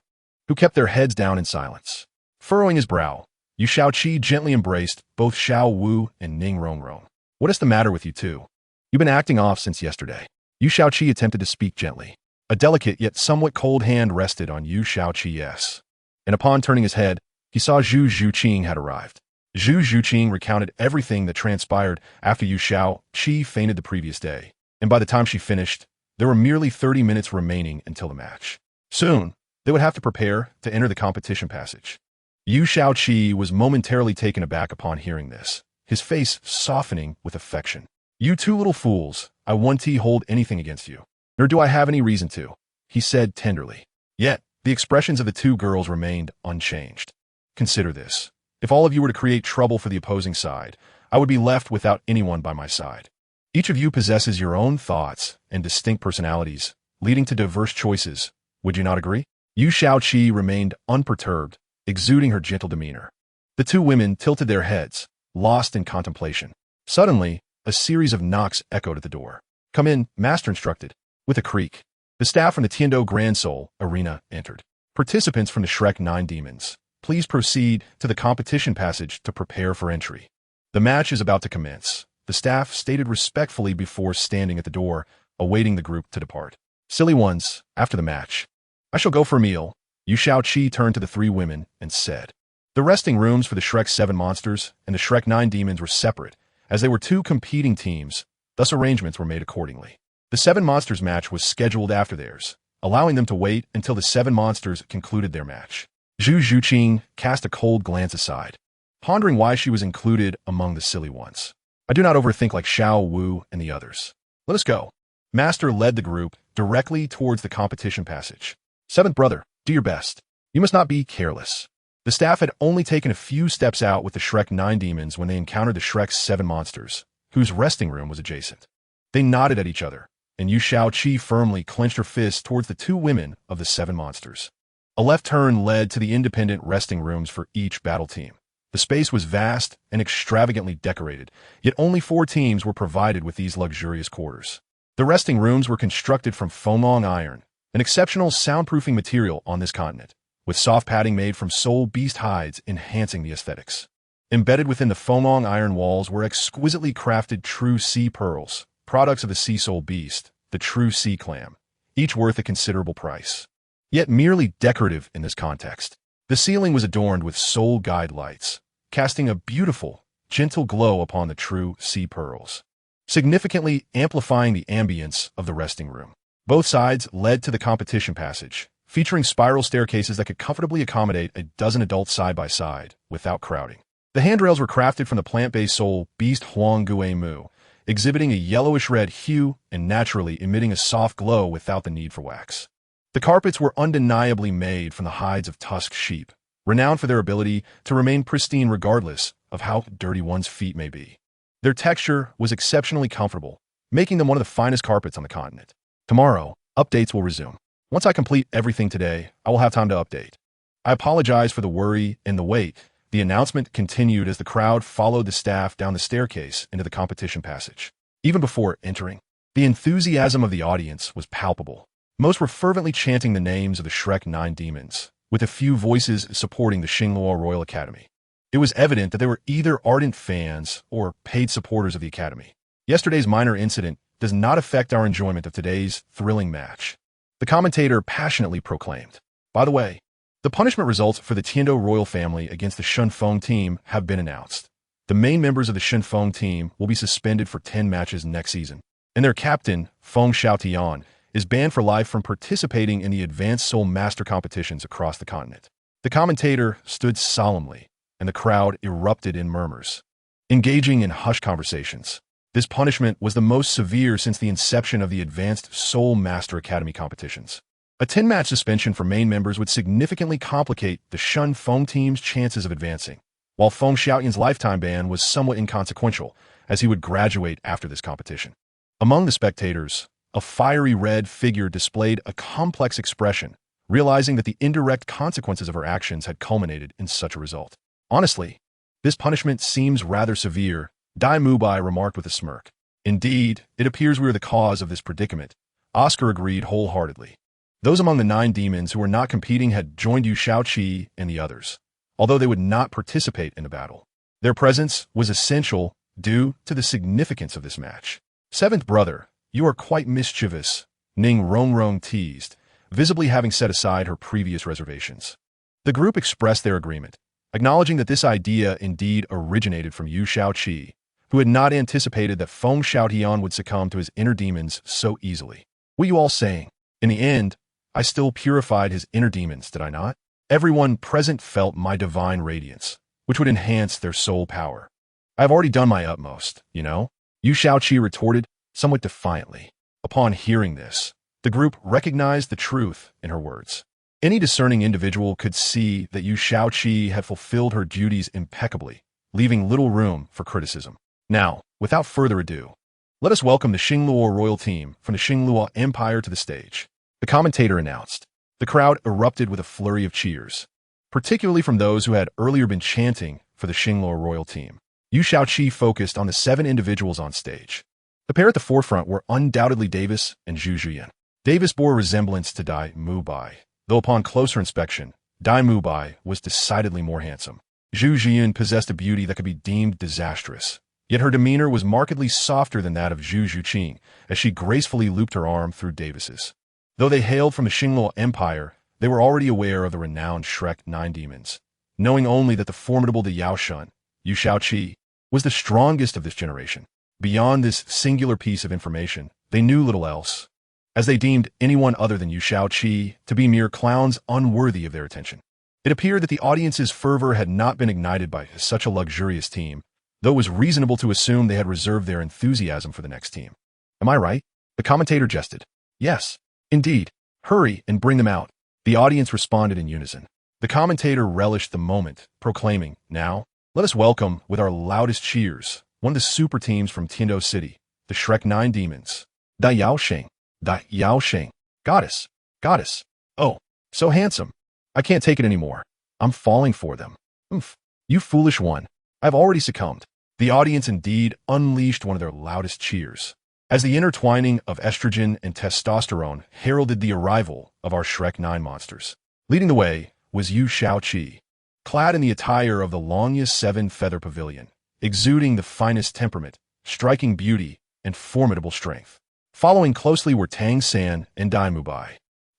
who kept their heads down in silence. Furrowing his brow, Yu Shaoqi gently embraced both Xiao Wu and Ning Rongrong. What is the matter with you two? You've been acting off since yesterday. Yu Shaoqi attempted to speak gently. A delicate yet somewhat cold hand rested on Yu Shaoqi's, and upon turning his head, he saw Zhu Zhuqing had arrived. Zhu Zhuqing recounted everything that transpired after Yu Shaoqi fainted the previous day, and by the time she finished, there were merely 30 minutes remaining until the match. Soon, they would have to prepare to enter the competition passage. Yu Shaoqi was momentarily taken aback upon hearing this, his face softening with affection. You two little fools, I won't hold anything against you, nor do I have any reason to, he said tenderly. Yet, the expressions of the two girls remained unchanged. Consider this. If all of you were to create trouble for the opposing side, I would be left without anyone by my side. Each of you possesses your own thoughts and distinct personalities, leading to diverse choices. Would you not agree? Yu Shaoqi remained unperturbed, exuding her gentle demeanor. The two women tilted their heads, lost in contemplation. Suddenly, a series of knocks echoed at the door. Come in, Master instructed. With a creak, the staff from the Tiando Grand Soul Arena entered. Participants from the Shrek 9 Demons, please proceed to the competition passage to prepare for entry. The match is about to commence, the staff stated respectfully before standing at the door, awaiting the group to depart. Silly ones, after the match. I shall go for a meal. Yu Shaoqi turned to the three women and said. The resting rooms for the Shrek 7 monsters and the Shrek 9 demons were separate, as they were two competing teams, thus arrangements were made accordingly. The 7 monsters match was scheduled after theirs, allowing them to wait until the 7 monsters concluded their match. Zhu Zhuqing cast a cold glance aside, pondering why she was included among the silly ones. I do not overthink like Xiao Wu and the others. Let us go. Master led the group directly towards the competition passage. 7th brother, do your best. You must not be careless. The staff had only taken a few steps out with the Shrek 9 demons when they encountered the Shrek 7 monsters, whose resting room was adjacent. They nodded at each other, and Yu Shaoqi firmly clenched her fist towards the 2 women of the 7 monsters. A left turn led to the independent resting rooms for each battle team. The space was vast and extravagantly decorated, yet only 4 teams were provided with these luxurious quarters. The resting rooms were constructed from foam-long iron, an exceptional soundproofing material on this continent, with soft padding made from soul beast hides enhancing the aesthetics. Embedded within the foam-long iron walls were exquisitely crafted true sea pearls, products of the sea soul beast, the true sea clam, each worth a considerable price. Yet merely decorative in this context. The ceiling was adorned with soul guide lights, casting a beautiful, gentle glow upon the true sea pearls, significantly amplifying the ambience of the resting room. Both sides led to the competition passage, featuring spiral staircases that could comfortably accommodate a dozen adults side by side, without crowding. The handrails were crafted from the plant-based soul beast Huang Gui Mu, exhibiting a yellowish-red hue and naturally emitting a soft glow without the need for wax. The carpets were undeniably made from the hides of tusked sheep, renowned for their ability to remain pristine regardless of how dirty one's feet may be. Their texture was exceptionally comfortable, making them one of the finest carpets on the continent. Tomorrow, updates will resume. Once I complete everything today, I will have time to update. I apologize for the worry and the wait. The announcement continued as the crowd followed the staff down the staircase into the competition passage. Even before entering, the enthusiasm of the audience was palpable. Most were fervently chanting the names of the Shrek 9 demons, with a few voices supporting the Xingluo Royal Academy. It was evident that they were either ardent fans or paid supporters of the Academy. Yesterday's minor incident does not affect our enjoyment of today's thrilling match, the commentator passionately proclaimed. By the way, the punishment results for the Tiando royal family against the Shunfeng team have been announced. The main members of the Shunfeng team will be suspended for 10 matches next season, and their captain, Feng Xiaotian, is banned for life from participating in the Advanced Soul Master competitions across the continent. The commentator stood solemnly, and the crowd erupted in murmurs, engaging in hushed conversations. This punishment was the most severe since the inception of the Advanced Soul Master Academy competitions. A 10-match suspension for main members would significantly complicate the Shun Feng team's chances of advancing, while Feng Xiaotian's lifetime ban was somewhat inconsequential, as he would graduate after this competition. Among the spectators, a fiery red figure displayed a complex expression, realizing that the indirect consequences of her actions had culminated in such a result. Honestly, this punishment seems rather severe, Dai Mubai remarked with a smirk. Indeed, it appears we are the cause of this predicament. Oscar agreed wholeheartedly. Those among the 9 demons who were not competing had joined Yu Shaoqi and the others, although they would not participate in the battle. Their presence was essential due to the significance of this match. Seventh brother, you are quite mischievous, Ning Rongrong teased, visibly having set aside her previous reservations. The group expressed their agreement, acknowledging that this idea indeed originated from Yu Shaoqi, who had not anticipated that Feng Xiaotian would succumb to his inner demons so easily. What are you all saying? In the end, I still purified his inner demons, did I not? Everyone present felt my divine radiance, which would enhance their soul power. I have already done my utmost, you know? Yu Shaoqi retorted, somewhat defiantly. Upon hearing this, the group recognized the truth in her words. Any discerning individual could see that Yu Shaoqi had fulfilled her duties impeccably, leaving little room for criticism. Now, without further ado, let us welcome the Xingluo royal team from the Xingluo Empire to the stage. The commentator announced. The crowd erupted with a flurry of cheers, particularly from those who had earlier been chanting for the Xingluo royal team. Yu Shaoqi focused on the 7 individuals on stage. The pair at the forefront were undoubtedly Davis and Zhu Zhuyan. Davis bore a resemblance to Dai Mubai, though upon closer inspection, Dai Mubai was decidedly more handsome. Zhu Zhuyan possessed a beauty that could be deemed disastrous, yet her demeanor was markedly softer than that of Zhu Zhuqing as she gracefully looped her arm through Davis's. Though they hailed from the Xingluo Empire, they were already aware of the renowned Shrek 9 demons, knowing only that the formidable the Yaoshun, Yu Shaoqi, was the strongest of this generation. Beyond this singular piece of information, they knew little else, as they deemed anyone other than Yu Shaoqi to be mere clowns unworthy of their attention. It appeared that the audience's fervor had not been ignited by such a luxurious team, though it was reasonable to assume they had reserved their enthusiasm for the next team. Am I right? The commentator jested. Yes, indeed. Hurry and bring them out. The audience responded in unison. The commentator relished the moment, proclaiming, now, let us welcome, with our loudest cheers, one of the super teams from Tiando City, the Shrek 9 demons. Da Yaosheng. Da Yaosheng. Goddess. Goddess. Oh, so handsome. I can't take it anymore. I'm falling for them. Oomph. You foolish one. I've already succumbed. The audience indeed unleashed one of their loudest cheers, as the intertwining of estrogen and testosterone heralded the arrival of our Shrek 9 monsters. Leading the way was Yu Shaoqi, clad in the attire of the longest 7-feather pavilion, exuding the finest temperament, striking beauty, and formidable strength. Following closely were Tang San and Dai Mubai.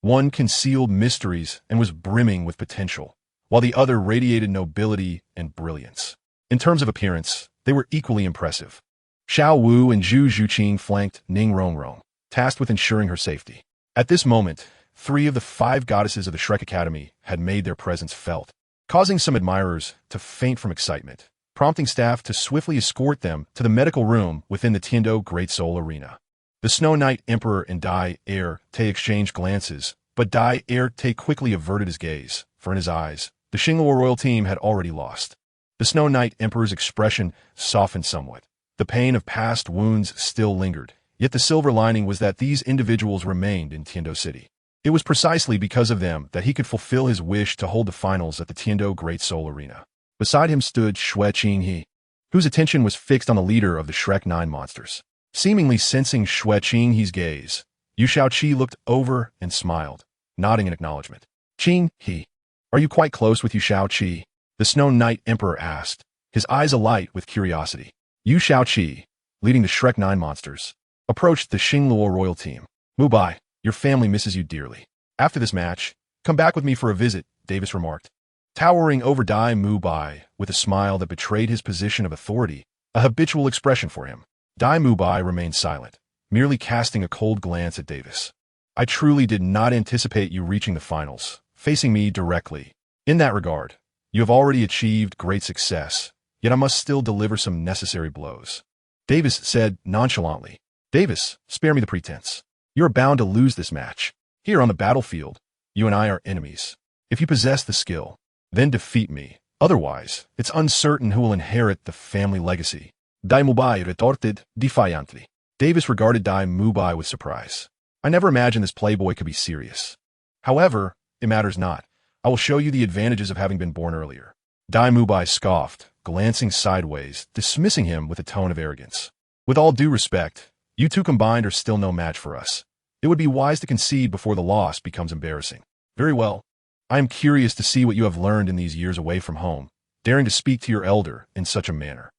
One concealed mysteries and was brimming with potential, while the other radiated nobility and brilliance. In terms of appearance, they were equally impressive. Xiao Wu and Zhu Zhuqing flanked Ning Rongrong, tasked with ensuring her safety. At this moment, 3 of the 5 goddesses of the Shrek Academy had made their presence felt, causing some admirers to faint from excitement, prompting staff to swiftly escort them to the medical room within the Tiando Great Soul Arena. The Snow Knight Emperor and Dai Te exchanged glances, but Dai Te quickly averted his gaze, for in his eyes, the Xingluo royal team had already lost. The Snow Knight Emperor's expression softened somewhat. The pain of past wounds still lingered, yet the silver lining was that these individuals remained in Tiando City. It was precisely because of them that he could fulfill his wish to hold the finals at the Tiando Great Soul Arena. Beside him stood Xue Qinghe, whose attention was fixed on the leader of the Shrek 9 monsters. Seemingly sensing Xue Qinghe's gaze, Yu Shaoqi looked over and smiled, nodding in acknowledgement. Qinghe, are you quite close with Yu Shaoqi? The Snow Knight Emperor asked, his eyes alight with curiosity. Yu Shaoqi, leading the Shrek 9 monsters, approached the Xingluo royal team. Mubai, your family misses you dearly. After this match, come back with me for a visit, Davis remarked. Towering over Dai Mubai with a smile that betrayed his position of authority, a habitual expression for him. Dai Mubai remained silent, merely casting a cold glance at Davis. I truly did not anticipate you reaching the finals, facing me directly. In that regard, you have already achieved great success, yet I must still deliver some necessary blows. Davis said nonchalantly. Davis, spare me the pretense. You are bound to lose this match. Here on the battlefield, you and I are enemies. If you possess the skill, then defeat me. Otherwise, it's uncertain who will inherit the family legacy. Dai Mubai retorted defiantly. Davis regarded Dai Mubai with surprise. I never imagined this playboy could be serious. However, it matters not. I will show you the advantages of having been born earlier. Dai Mubai scoffed, glancing sideways, dismissing him with a tone of arrogance. With all due respect, you two combined are still no match for us. It would be wise to concede before the loss becomes embarrassing. Very well. I am curious to see what you have learned in these years away from home, daring to speak to your elder in such a manner.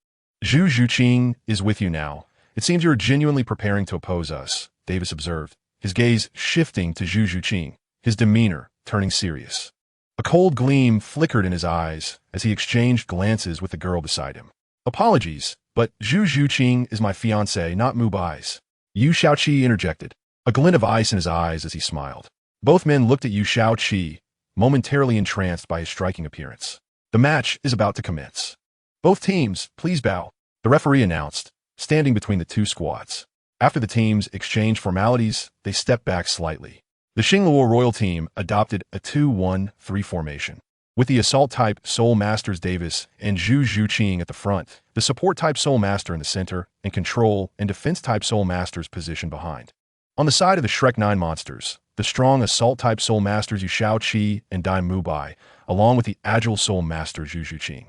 Zhu Zhuqing is with you now, It seems you're genuinely preparing to oppose us, Davis observed, his gaze shifting to Zhu Juqing, his demeanor turning serious. A cold gleam flickered in his eyes as he exchanged glances with the girl beside him. Apologies, but Zhu Juqing is my fiancée, not Mubai's. Yu Shaoqi interjected, a glint of ice in his eyes as he smiled. Both men looked at Yu Shaoqi, momentarily entranced by his striking appearance. The match is about to commence. Both teams, please bow, the referee announced, standing between the two squads. After the teams exchanged formalities, they stepped back slightly. The Xingluo Royal team adopted a 2-1-3 formation. With the assault-type Soul Masters Davis and Zhu Juqing at the front, the support-type Soul Master in the center, and control and defense-type Soul Masters positioned behind. On the side of the Shrek 9 monsters, the strong assault-type Soul Masters Yu Shaoqi and Dai Mubai, along with the agile Soul Master Zhu Juqing,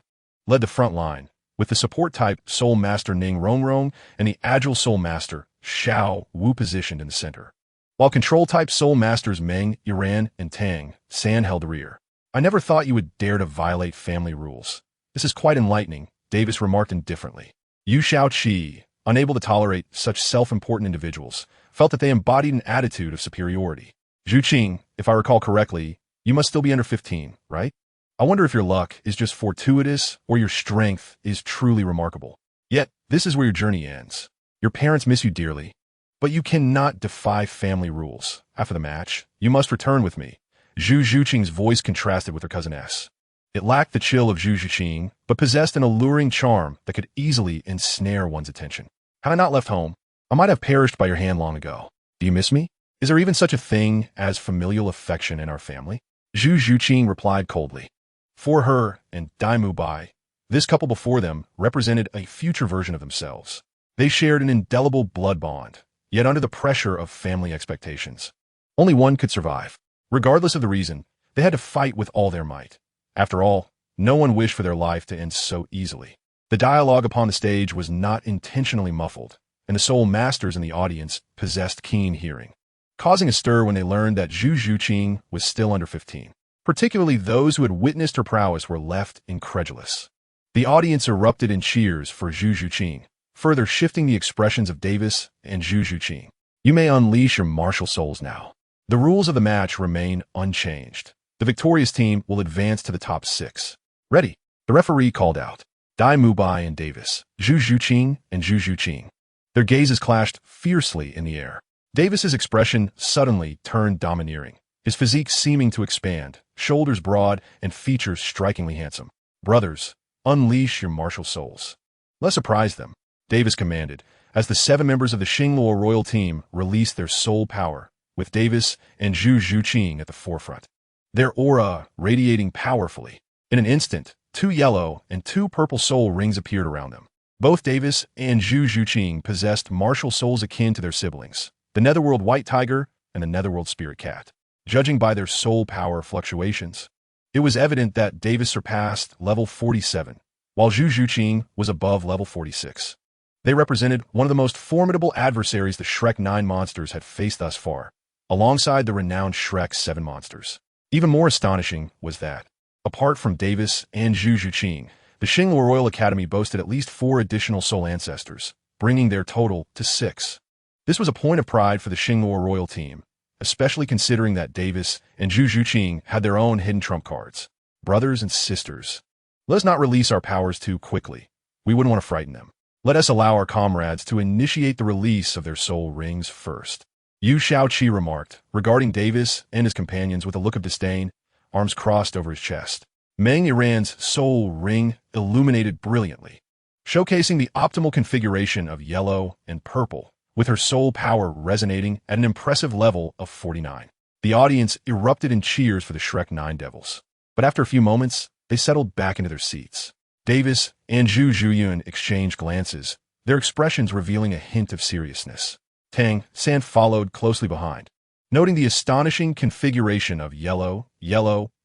led the front line, with the support-type Soul Master Ning Rongrong and the agile Soul Master Xiao Wu positioned in the center. While control-type Soul Masters Meng, Iran, and Tang San held the rear. I never thought you would dare to violate family rules. This is quite enlightening, Davis remarked indifferently. Yu Shaoqi, unable to tolerate such self-important individuals, felt that they embodied an attitude of superiority. Juqing, if I recall correctly, you must still be under 15, right? I wonder if your luck is just fortuitous or your strength is truly remarkable. Yet, this is where your journey ends. Your parents miss you dearly, but you cannot defy family rules. After the match, you must return with me. Zhu Juqing's voice contrasted with her cousin S. It lacked the chill of Zhu Juqing, but possessed an alluring charm that could easily ensnare one's attention. Had I not left home, I might have perished by your hand long ago. Do you miss me? Is there even such a thing as familial affection in our family? Zhu Juqing replied coldly. For her and Dai Mubai, this couple before them represented a future version of themselves. They shared an indelible blood bond, yet under the pressure of family expectations. Only one could survive. Regardless of the reason, they had to fight with all their might. After all, no one wished for their life to end so easily. The dialogue upon the stage was not intentionally muffled, and the Soul Masters in the audience possessed keen hearing, causing a stir when they learned that Zhu Juqing was still under 15. Particularly those who had witnessed her prowess were left incredulous. The audience erupted in cheers for Zhu Juqing, further shifting the expressions of Davis and Zhu Juqing. You may unleash your martial souls now. The rules of the match remain unchanged. The victorious team will advance to the top 6. Ready, the referee called out. Dai Mubai and Davis, Zhu Juqing and Zhu Juqing. Their gazes clashed fiercely in the air. Davis's expression suddenly turned domineering, his physique seeming to expand, shoulders broad and features strikingly handsome. Brothers, unleash your martial souls. Let's surprise them, Davis commanded, as the 7 members of the Xingluo Royal team released their soul power, with Davis and Zhu Juqing at the forefront, their aura radiating powerfully. In an instant, 2 yellow and 2 purple soul rings appeared around them. Both Davis and Zhu Juqing possessed martial souls akin to their siblings, the Netherworld White Tiger and the Netherworld Spirit Cat. Judging by their soul power fluctuations, it was evident that Davis surpassed level 47, while Zhu Juqing was above level 46. They represented one of the most formidable adversaries the Shrek 9 monsters had faced thus far, alongside the renowned Shrek 7 monsters. Even more astonishing was that, apart from Davis and Zhu Juqing, the Xingluo Royal Academy boasted at least 4 additional soul ancestors, bringing their total to 6. This was a point of pride for the Xingluo Royal team, especially considering that Davis and Zhu Juqing had their own hidden trump cards. Brothers and sisters, let's not release our powers too quickly. We wouldn't want to frighten them. Let us allow our comrades to initiate the release of their soul rings first. Yu Shaoqi remarked, regarding Davis and his companions with a look of disdain, arms crossed over his chest. Meng Iran's soul ring illuminated brilliantly, showcasing the optimal configuration of yellow and purple, with her soul power resonating at an impressive level of 49. The audience erupted in cheers for the Shrek 9 devils. But after a few moments, they settled back into their seats. Davis and Zhu Zhuyun exchanged glances, their expressions revealing a hint of seriousness. Tang San followed closely behind, noting the astonishing configuration of yellow,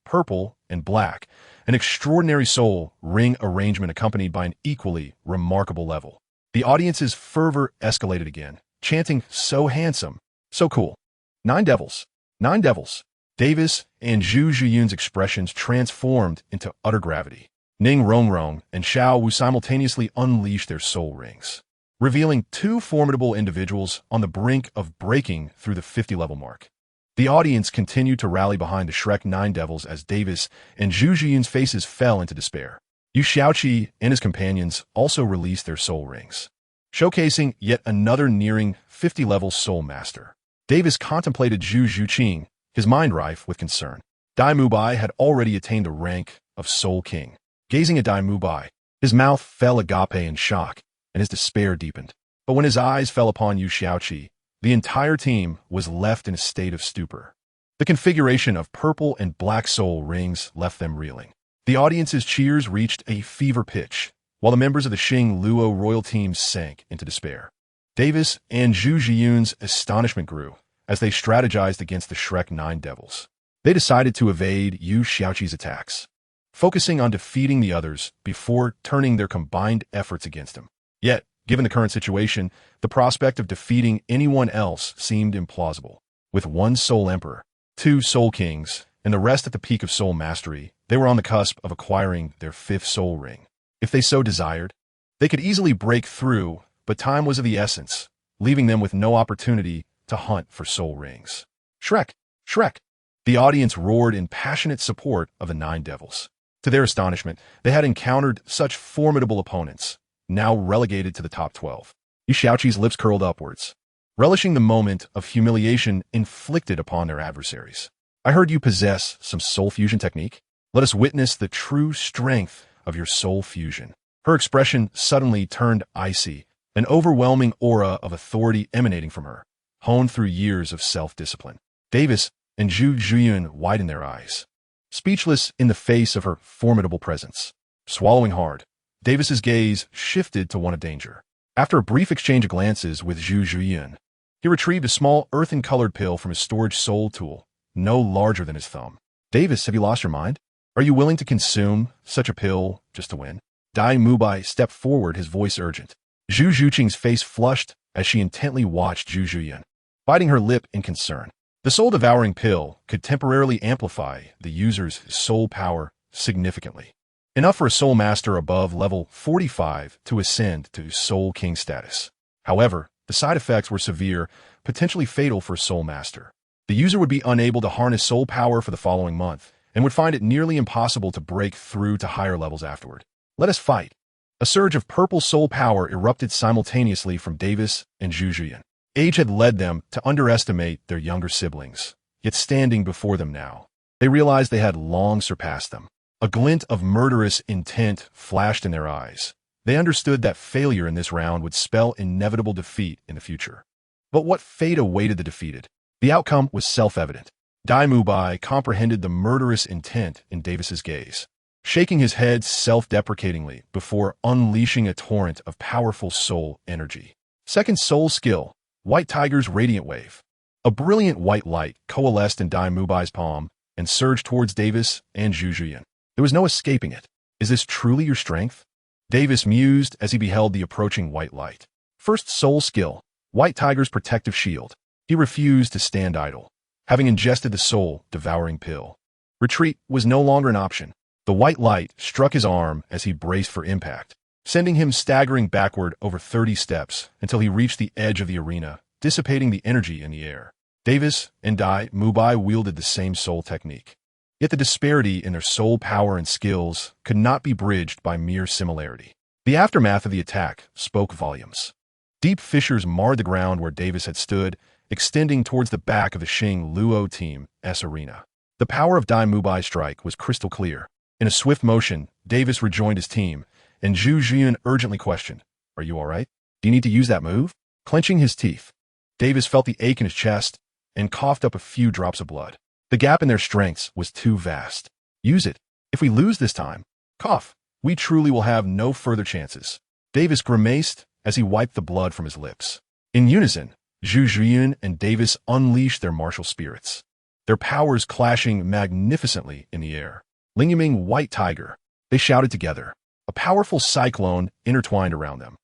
purple, and black, an extraordinary soul ring arrangement accompanied by an equally remarkable level. The audience's fervor escalated again, chanting, "So handsome, so cool. 9 devils, 9 devils." Davis and Zhu Zhuyun's expressions transformed into utter gravity. Ning Rongrong and Xiao Wu simultaneously unleashed their soul rings. revealing two formidable individuals on the brink of breaking through the 50-level mark. The audience continued to rally behind the Shrek 9 Devils as Davis and Zhu Zhiyun's faces fell into despair. Yu Xiaoqi and his companions also released their soul rings, showcasing yet another nearing 50-level soul master. Davis contemplated Zhu Zhuqing, his mind rife with concern. Dai Mubai had already attained the rank of Soul King. Gazing at Dai Mubai, his mouth fell agape in shock, and his despair deepened. But when his eyes fell upon Yu Xiaoqi, the entire team was left in a state of stupor. The configuration of purple and black soul rings left them reeling. The audience's cheers reached a fever pitch, while the members of the Xing Luo royal team sank into despair. Davis and Zhu Zhiyun's astonishment grew as they strategized against the Shrek 9 Devils. They decided to evade Yu Xiaoqi's attacks, focusing on defeating the others before turning their combined efforts against him. Yet, given the current situation, the prospect of defeating anyone else seemed implausible. With one Soul Emperor, two Soul Kings, and the rest at the peak of soul mastery, they were on the cusp of acquiring their fifth soul ring. If they so desired, they could easily break through, but time was of the essence, leaving them with no opportunity to hunt for soul rings. Shrek! Shrek! The audience roared in passionate support of the 9 Devils. To their astonishment, they had encountered such formidable opponents, now relegated to the top 12. Yu Xiaoqi's lips curled upwards, relishing the moment of humiliation inflicted upon their adversaries. I heard you possess some soul fusion technique. Let us witness the true strength of your soul fusion. Her expression suddenly turned icy, an overwhelming aura of authority emanating from her, honed through years of self-discipline. Davis and Zhu Zhiyun widened their eyes, speechless in the face of her formidable presence. Swallowing hard, Davis's gaze shifted to one of danger. After a brief exchange of glances with Zhu Zhiyun, he retrieved a small earthen-colored pill from his storage soul tool, no larger than his thumb. Davis, have you lost your mind? Are you willing to consume such a pill just to win? Dai Mubai stepped forward, his voice urgent. Zhu Zhuqing's face flushed as she intently watched Zhu Zhiyun, biting her lip in concern. The soul-devouring pill could temporarily amplify the user's soul power significantly, enough for a soul master above level 45 to ascend to Soul King status. However, the side effects were severe, potentially fatal for a soul master. The user would be unable to harness soul power for the following month, and would find it nearly impossible to break through to higher levels afterward. Let us fight. A surge of purple soul power erupted simultaneously from Davis and Zhu Zhiyun. Age had led them to underestimate their younger siblings, yet standing before them now, they realized they had long surpassed them. A glint of murderous intent flashed in their eyes. They understood that failure in this round would spell inevitable defeat in the future. But what fate awaited the defeated? The outcome was self-evident. Dai Mubai comprehended the murderous intent in Davis's gaze, shaking his head self-deprecatingly before unleashing a torrent of powerful soul energy. Second soul skill, White Tiger's Radiant Wave. A brilliant white light coalesced in Dai Mubai's palm and surged towards Davis and Zhu Zhiyun. There was no escaping it. Is this truly your strength? Davis mused as he beheld the approaching white light. First soul skill, White Tiger's Protective Shield. He refused to stand idle, having ingested the soul-devouring pill. Retreat was no longer an option. The white light struck his arm as he braced for impact, sending him staggering backward over 30 steps until he reached the edge of the arena, dissipating the energy in the air. Davis and Dai Mubai wielded the same soul technique. Yet the disparity in their soul power and skills could not be bridged by mere similarity. The aftermath of the attack spoke volumes. Deep fissures marred the ground where Davis had stood, extending towards the back of the Xing Luo team's arena. The power of Dai Mubai's strike was crystal clear. In a swift motion, Davis rejoined his team, and Zhu Zhiyun urgently questioned, "Are you all right? Do you need to use that move?" Clenching his teeth, Davis felt the ache in his chest and coughed up a few drops of blood. The gap in their strengths was too vast. Use it. If we lose this time, cough, we truly will have no further chances. Davis grimaced as he wiped the blood from his lips. In unison, Zhu Zhiyun and Davis unleashed their martial spirits, their powers clashing magnificently in the air. Linguming White Tiger, they shouted together. A powerful cyclone intertwined around them,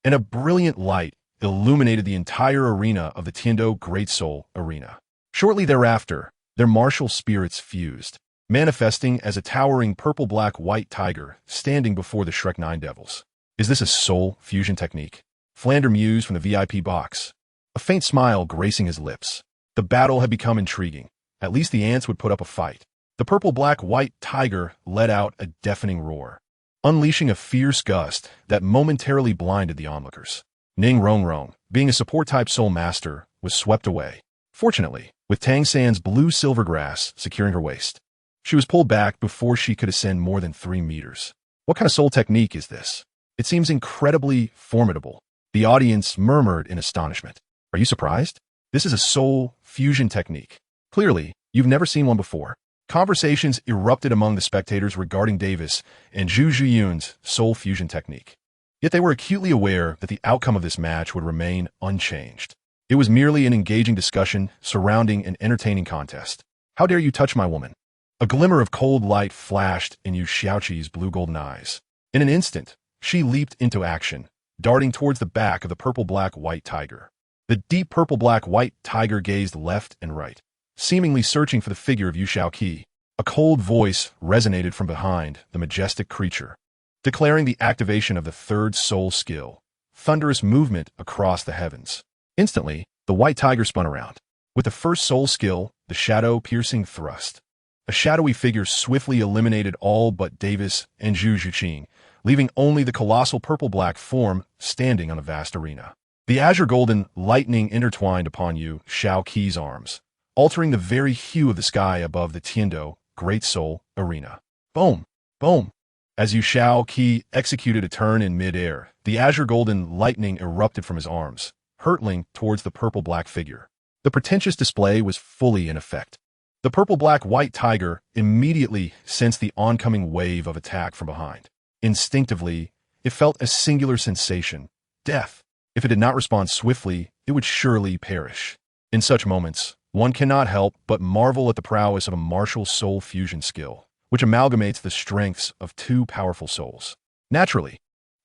and a brilliant light illuminated the entire arena of the Tiando Great Soul Arena. Shortly thereafter, their martial spirits fused, manifesting as a towering purple-black white tiger standing before the Shrek 9 Devils. Is this a soul fusion technique? Flander mused from the VIP box, a faint smile gracing his lips. The battle had become intriguing. At least the ants would put up a fight. The purple-black-white tiger let out a deafening roar, unleashing a fierce gust that momentarily blinded the onlookers. Ning Rongrong, being a support-type soul master, was swept away. Fortunately, with Tang San's blue silver grass securing her waist, she was pulled back before she could ascend more than 3 meters. What kind of soul technique is this? It seems incredibly formidable. The audience murmured in astonishment. Are you surprised? This is a soul fusion technique. Clearly, you've never seen one before. Conversations erupted among the spectators regarding Davis and Zhu Zhiyun's soul fusion technique. Yet they were acutely aware that the outcome of this match would remain unchanged. It was merely an engaging discussion surrounding an entertaining contest. How dare you touch my woman? A glimmer of cold light flashed in Yu Xiaoqi's blue-golden eyes. In an instant, she leaped into action, darting towards the back of the purple-black-white tiger. The deep purple-black-white tiger gazed left and right, seemingly searching for the figure of Yu Xiaoqi. A cold voice resonated from behind the majestic creature, declaring the activation of the third soul skill, thunderous movement across the heavens. Instantly, the white tiger spun around. With the first soul skill, the shadow-piercing thrust, a shadowy figure swiftly eliminated all but Davis and Zhu Zhuqing, leaving only the colossal purple-black form standing on the vast arena. The azure-golden lightning intertwined upon Yu Xiaoqi's arms, altering the very hue of the sky above the Tiando Great Soul Arena. Boom! Boom! As Yu Xiaoqi executed a turn in mid-air, the azure-golden lightning erupted from his arms, hurtling towards the purple-black figure. The pretentious display was fully in effect. The purple-black-white tiger immediately sensed the oncoming wave of attack from behind. Instinctively, it felt a singular sensation: death. If it did not respond swiftly, it would surely perish. In such moments, one cannot help but marvel at the prowess of a martial soul fusion skill, which amalgamates the strengths of two powerful souls. Naturally,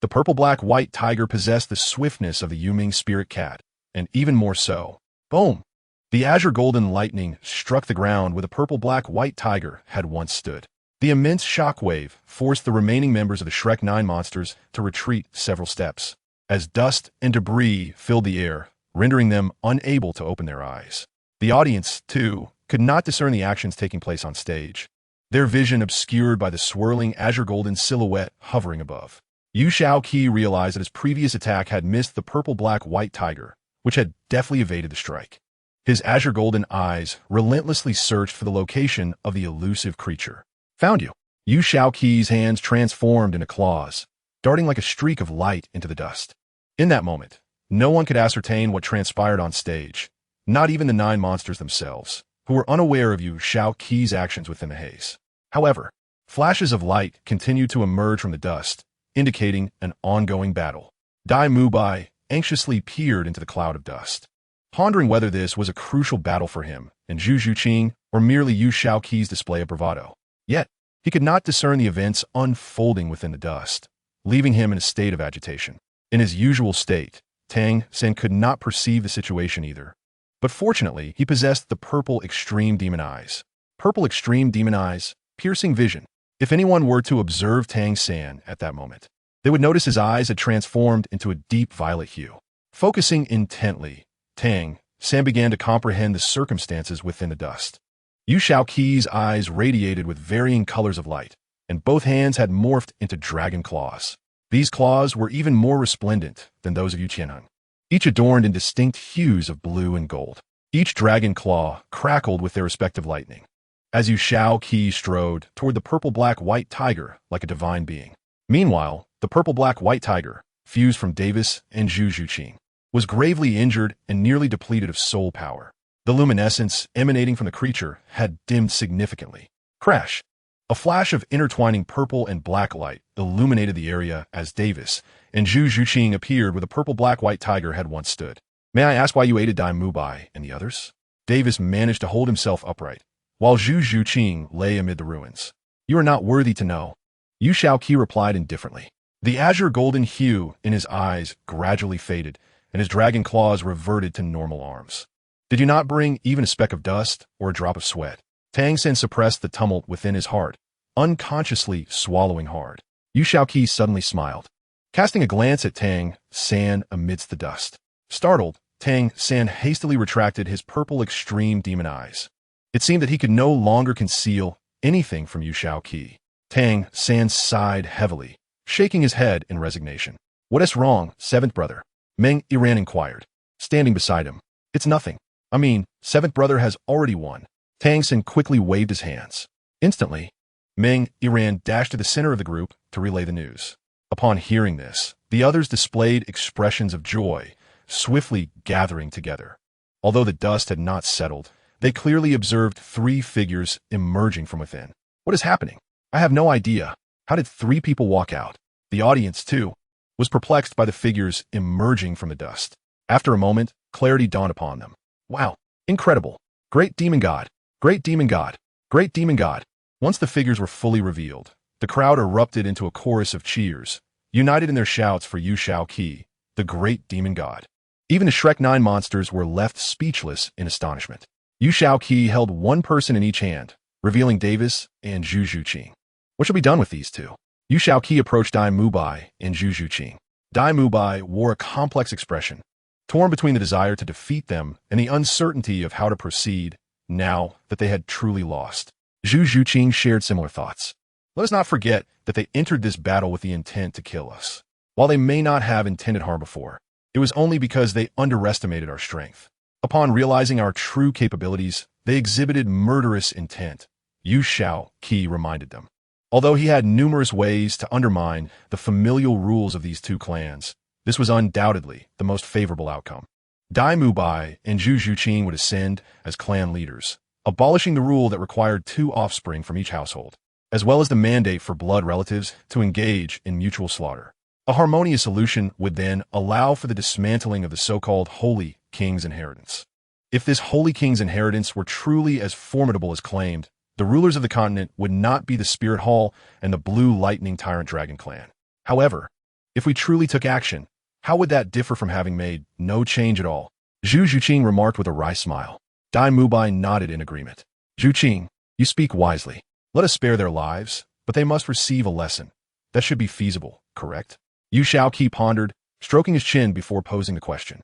the purple-black-white tiger possessed the swiftness of the Yuming spirit cat, and even more so. Boom! The azure-golden lightning struck the ground where the purple-black-white tiger had once stood. The immense shockwave forced the remaining members of the Shrek 9 monsters to retreat several steps, as dust and debris filled the air, rendering them unable to open their eyes. The audience, too, could not discern the actions taking place on stage, their vision obscured by the swirling azure-golden silhouette hovering above. Yu Xiaoqi realized that his previous attack had missed the purple-black-white tiger, which had deftly evaded the strike. His azure-golden eyes relentlessly searched for the location of the elusive creature. Found you! Yu Xiaoqi's hands transformed into claws, darting like a streak of light into the dust. In that moment, no one could ascertain what transpired on stage, not even the 9 monsters themselves, who were unaware of Yu Xiaoqi's actions within the haze. However, flashes of light continued to emerge from the dust, indicating an ongoing battle. Dai Mubai anxiously peered into the cloud of dust, pondering whether this was a crucial battle for him and Zhu Zhuqing or merely Yu Xiaoqi's display of bravado. Yet, he could not discern the events unfolding within the dust, leaving him in a state of agitation. In his usual state, Tang San could not perceive the situation either. But fortunately, he possessed the purple extreme demon eyes. Purple extreme demon eyes, piercing vision. If anyone were to observe Tang San at that moment, they would notice his eyes had transformed into a deep violet hue. Focusing intently, Tang San began to comprehend the circumstances within the dust. Yu Xiaoqi's eyes radiated with varying colors of light, and both hands had morphed into dragon claws. These claws were even more resplendent than those of Yu Qianheng, each adorned in distinct hues of blue and gold. Each dragon claw crackled with their respective lightning, as Yu Xiaoqi strode toward the purple-black-white tiger like a divine being. Meanwhile, the purple-black-white tiger, fused from Davis and Zhu Zhuqing, was gravely injured and nearly depleted of soul power. The luminescence emanating from the creature had dimmed significantly. Crash! A flash of intertwining purple and black light illuminated the area as Davis and Zhu Zhuqing appeared where the purple-black-white tiger had once stood. May I ask why you aided Dai Mubai and the others? Davis managed to hold himself upright, while Zhu Zhuqing lay amid the ruins. You are not worthy to know. Yu Xiaoqi replied indifferently. The azure golden hue in his eyes gradually faded, and his dragon claws reverted to normal arms. Did you not bring even a speck of dust or a drop of sweat? Tang San suppressed the tumult within his heart, unconsciously swallowing hard. Yu Xiaoqi suddenly smiled. casting a glance at Tang San amidst the dust. Startled, Tang San hastily retracted his purple extreme demon eyes. It seemed that he could no longer conceal anything from Yu Shaoqi. Tang San sighed heavily, shaking his head in resignation. What is wrong, seventh brother? Meng Yiran inquired, standing beside him. It's nothing. I mean, seventh brother has already won. Tang San quickly waved his hands. Instantly, Meng Yiran dashed to the center of the group to relay the news. Upon hearing this, the others displayed expressions of joy, swiftly gathering together. Although the dust had not settled, they clearly observed 3 figures emerging from within. What is happening? I have no idea. How did 3 people walk out? The audience, too, was perplexed by the figures emerging from the dust. After a moment, clarity dawned upon them. Wow, incredible. Great demon god. Great demon god. Great demon god. Once the figures were fully revealed, the crowd erupted into a chorus of cheers, united in their shouts for Yu Shaoqi, the great demon god. Even the Shrek 9 monsters were left speechless in astonishment. Yu Shaoqi held one person in each hand, revealing Davis and Zhu Zhuqing. What shall be done with these 2? Yu Shaoqi approached Dai Mubai and Zhu Zhuqing. Dai Mubai wore a complex expression, torn between the desire to defeat them and the uncertainty of how to proceed now that they had truly lost. Zhu Zhuqing shared similar thoughts. Let us not forget that they entered this battle with the intent to kill us. While they may not have intended harm before, it was only because they underestimated our strength. Upon realizing our true capabilities, they exhibited murderous intent, Yu Shaoqi reminded them. Although he had numerous ways to undermine the familial rules of these 2 clans, this was undoubtedly the most favorable outcome. Dai Mubai and Zhu Zhuqing would ascend as clan leaders, abolishing the rule that required 2 offspring from each household, as well as the mandate for blood relatives to engage in mutual slaughter. A harmonious solution would then allow for the dismantling of the so-called Holy King's inheritance. If this Holy King's inheritance were truly as formidable as claimed, the rulers of the continent would not be the Spirit Hall and the Blue Lightning Tyrant Dragon clan. However, if we truly took action, how would that differ from having made no change at all? Zhu Zhuqing remarked with a wry smile. Dai Mubai nodded in agreement. Zhuqing, you speak wisely. Let us spare their lives, but they must receive a lesson. That should be feasible, correct? Yu Shaoqi pondered, stroking his chin before posing the question.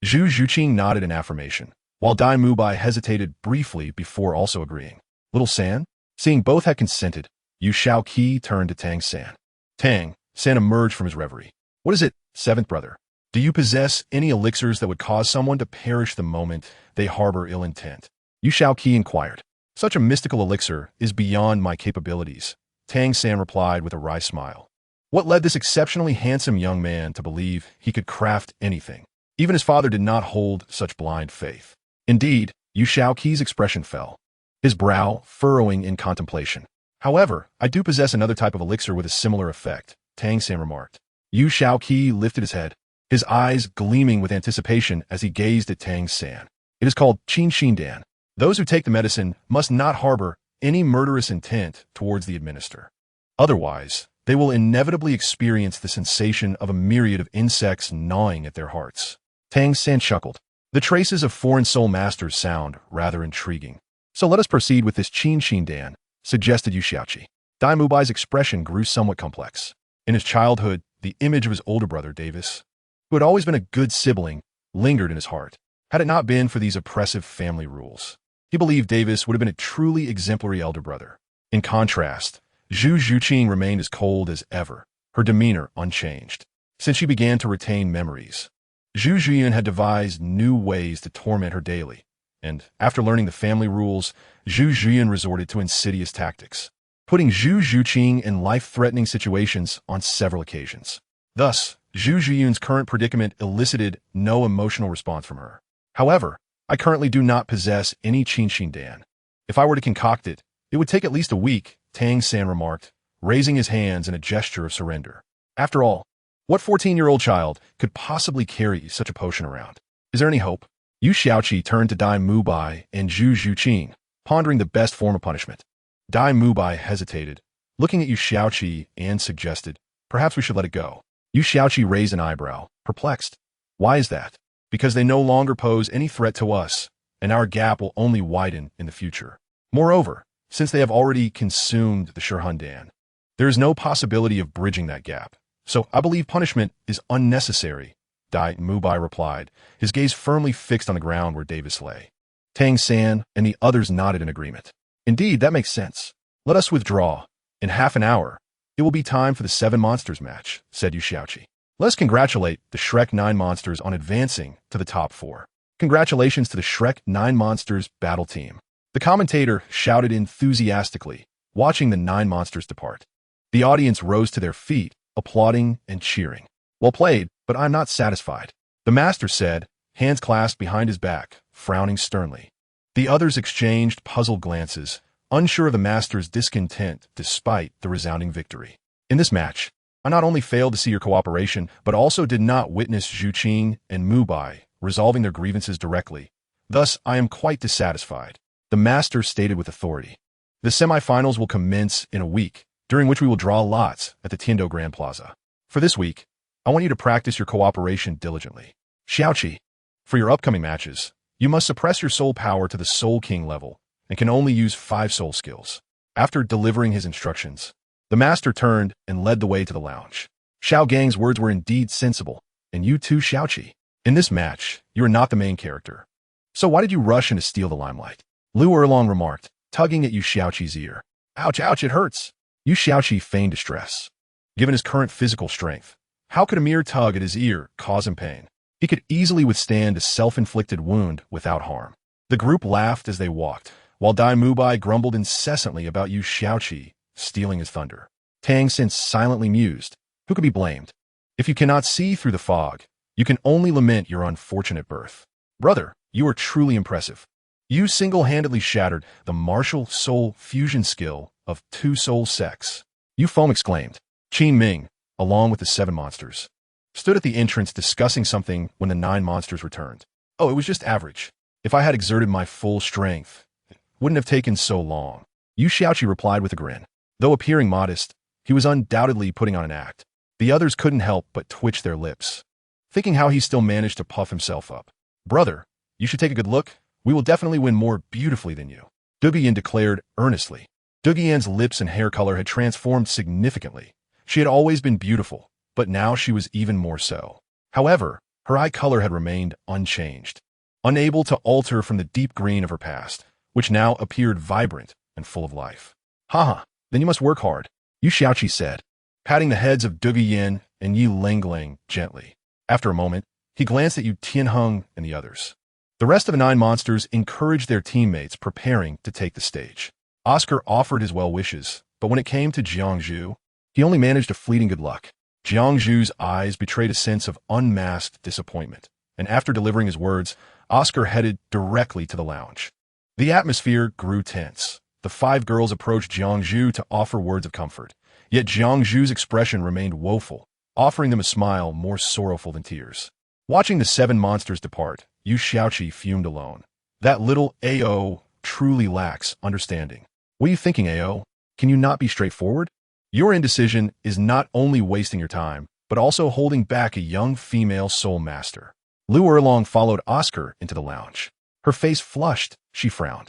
Zhu Zhuqing nodded in affirmation, while Dai Mubai hesitated briefly before also agreeing. Little San? Seeing both had consented, Yu Shaoqi turned to Tang San. Tang San emerged from his reverie. What is it, seventh brother? Do you possess any elixirs that would cause someone to perish the moment they harbor ill intent? Yu Shaoqi inquired. Such a mystical elixir is beyond my capabilities, Tang San replied with a wry smile. What led this exceptionally handsome young man to believe he could craft anything? Even his father did not hold such blind faith. Indeed, Yu Shaoqi's expression fell, his brow furrowing in contemplation. However, I do possess another type of elixir with a similar effect, Tang San remarked. Yu Shaoqi lifted his head, his eyes gleaming with anticipation as he gazed at Tang San. It is called Qin Xin Dan. Those who take the medicine must not harbor any murderous intent towards the administer. Otherwise, they will inevitably experience the sensation of a myriad of insects gnawing at their hearts. Tang San chuckled. The traces of foreign soul masters sound rather intriguing. So let us proceed with this Qin Xin Dan, suggested Yu Shaoqi. Dai Mubai's expression grew somewhat complex. In his childhood, the image of his older brother, Davis, who had always been a good sibling, lingered in his heart. Had it not been for these oppressive family rules, he believed Davis would have been a truly exemplary elder brother. In contrast, Zhu Zhuqing remained as cold as ever, her demeanor unchanged. Since she began to retain memories, Zhu Zhuyan had devised new ways to torment her daily, and after learning the family rules, Zhu Zhuyan resorted to insidious tactics, putting Zhu Zhuqing in life-threatening situations on several occasions. Thus, Zhu Zhuyan's current predicament elicited no emotional response from her. However, I currently do not possess any Qin Xin Dan. If I were to concoct it, it would take at least a week, Tang San remarked, raising his hands in a gesture of surrender. After all, what 14-year-old child could possibly carry such a potion around? Is there any hope? Yu Shaoqi turned to Dai Mubai and Zhu Zhuqing, pondering the best form of punishment. Dai Mubai hesitated, looking at Yu Shaoqi, and suggested, perhaps we should let it go. Yu Shaoqi raised an eyebrow, perplexed. Why is that? Because they no longer pose any threat to us, and our gap will only widen in the future. Moreover, since they have already consumed the Shurhun Dan, there is no possibility of bridging that gap, So I believe punishment is unnecessary, Dai Mubai replied, his gaze firmly fixed on the ground where Davis lay. Tang San and the others nodded in agreement. Indeed, that makes sense. Let us withdraw. In half an hour, it will be time for the 7 monsters match, said Yu Xiaoqi. Let us congratulate the Shrek 9 monsters on advancing to the top 4. Congratulations to the Shrek 9 monsters battle team. The commentator shouted enthusiastically, watching the 9 monsters depart. The audience rose to their feet, applauding and cheering. Well played, but I'm not satisfied, the master said, hands clasped behind his back, frowning sternly. The others exchanged puzzled glances, unsure of the master's discontent despite the resounding victory. In this match, I not only failed to see your cooperation, but also did not witness Zhu Qing and Mubai resolving their grievances directly. Thus, I am quite dissatisfied, the master stated with authority. The semifinals will commence in a week, during which we will draw lots at the Tiando Grand Plaza. For this week, I want you to practice your cooperation diligently. Xiaoqi, for your upcoming matches, you must suppress your soul power to the Soul King level and can only use 5 soul skills. After delivering his instructions, the master turned and led the way to the lounge. Xiao Gang's words were indeed sensible, and you too, Xiaoqi. In this match, you are not the main character. So why did you rush in to steal the limelight? Lu Erlong remarked, tugging at Yu Xiaoqi's ear. Ouch, ouch, it hurts. Yu Xiaoqi feigned distress. Given his current physical strength, how could a mere tug at his ear cause him pain? He could easily withstand a self-inflicted wound without harm. The group laughed as they walked, while Dai Mubai grumbled incessantly about Yu Xiaoqi stealing his thunder. Tang Sin silently mused, who could be blamed? If you cannot see through the fog, you can only lament your unfortunate birth. Brother, you are truly impressive. You single-handedly shattered the martial soul fusion skill of 2 soul sects. Yu Feng exclaimed. Qin Ming, along with the 7 monsters, stood at the entrance discussing something when the 9 monsters returned. Oh, it was just average. If I had exerted my full strength, it wouldn't have taken so long. Yu Xiaoqi replied with a grin. Though appearing modest, he was undoubtedly putting on an act. The others couldn't help but twitch their lips, thinking how he still managed to puff himself up. Brother, you should take a good look. We will definitely win more beautifully than you, Dugian declared earnestly. Dugian's lips and hair color had transformed significantly. She had always been beautiful, but now she was even more so. However, her eye color had remained unchanged, unable to alter from the deep green of her past, which now appeared vibrant and full of life. Haha, then you must work hard, Yu Xiaoqi said, patting the heads of Dugian and Yi Langlang gently. After a moment, he glanced at Yu Tianheng and the others. The rest of the 9 monsters encouraged their teammates preparing to take the stage. Oscar offered his well wishes, but when it came to Jiangzhu, he only managed a fleeting good luck. Jiangzhu's eyes betrayed a sense of unmasked disappointment, and after delivering his words, Oscar headed directly to the lounge. The atmosphere grew tense. The 5 girls approached Jiangzhu to offer words of comfort, yet Jiangzhu's expression remained woeful, offering them a smile more sorrowful than tears. Watching the 7 monsters depart, Yu Xiaoqi fumed alone. That little AO truly lacks understanding. What are you thinking, AO? Can you not be straightforward? Your indecision is not only wasting your time, but also holding back a young female soul master. Lu Erlong followed Oscar into the lounge. Her face flushed, she frowned.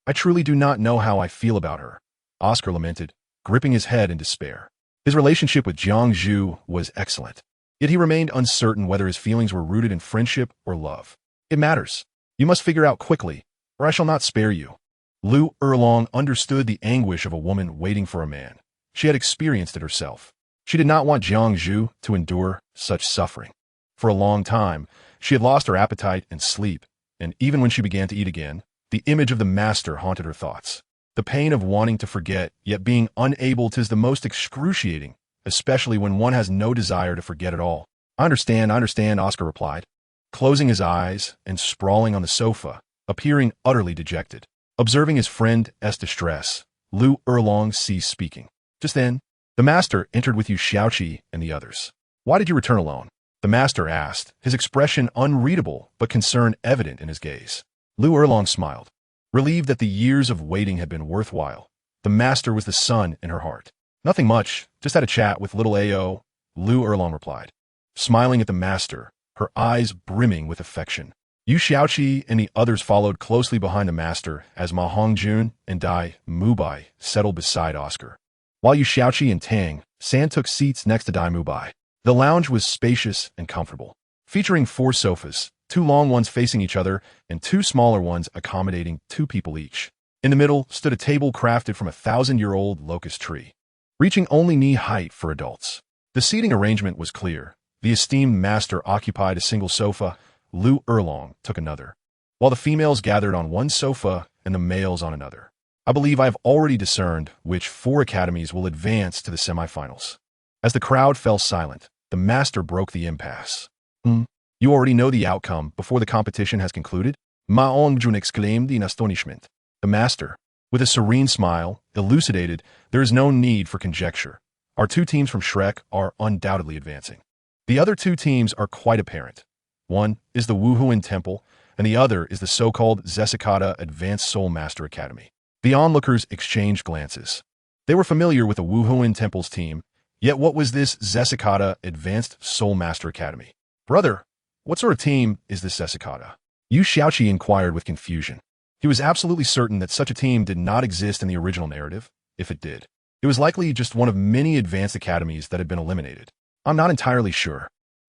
I truly do not know how I feel about her, Oscar lamented, gripping his head in despair. His relationship with Jiangzhu was excellent, yet he remained uncertain whether his feelings were rooted in friendship or love. It matters. You must figure out quickly, or I shall not spare you. Lu Erlong understood the anguish of a woman waiting for a man. She had experienced it herself. She did not want Jiangzhu to endure such suffering. For a long time, she had lost her appetite and sleep, and even when she began to eat again, the image of the master haunted her thoughts. The pain of wanting to forget, yet being unable to, is the most excruciating, especially when one has no desire to forget at all. I understand, Oscar replied, closing his eyes and sprawling on the sofa, appearing utterly dejected. Observing his friend's distress, Lu Erlong ceased speaking. Just then, the master entered with Yu Xiaoqi and the others. Why did you return alone? The master asked, his expression unreadable but concern evident in his gaze. Lu Erlong smiled, relieved that the years of waiting had been worthwhile. The master was the sun in her heart. Nothing much, just had a chat with little AO, Lu Erlong replied, smiling at the master, her eyes brimming with affection. Yu Xiaoqi and the others followed closely behind the master as Ma Hongjun and Dai Mubai settled beside Oscar, while Yu Xiaoqi and Tang San took seats next to Dai Mubai. The lounge was spacious and comfortable, featuring 4 sofas, 2 long ones facing each other and 2 smaller ones accommodating 2 people each. In the middle stood a table crafted from a 1,000-year-old locust tree, reaching only knee height for adults. The seating arrangement was clear. The esteemed master occupied a single sofa, Lu Erlong took another, while the females gathered on one sofa and the males on another. I believe I have already discerned which 4 academies will advance to the semifinals. As the crowd fell silent, the master broke the impasse. You already know the outcome before the competition has concluded? Ma Ongjun exclaimed in astonishment. The master, with a serene smile, elucidated, there is no need for conjecture. Our 2 teams from Shrek are undoubtedly advancing. The other 2 teams are quite apparent. One is the Wuhuan Temple, and the other is the so-called Zesikata Advanced Soul Master Academy. The onlookers exchanged glances. They were familiar with the Wuhuan Temple's team, yet what was this Zesikata Advanced Soul Master Academy? Brother, what sort of team is this Zesikata? Yu Xiaoqi inquired with confusion. He was absolutely certain that such a team did not exist in the original narrative. If it did, it was likely just one of many advanced academies that had been eliminated. I'm not entirely sure,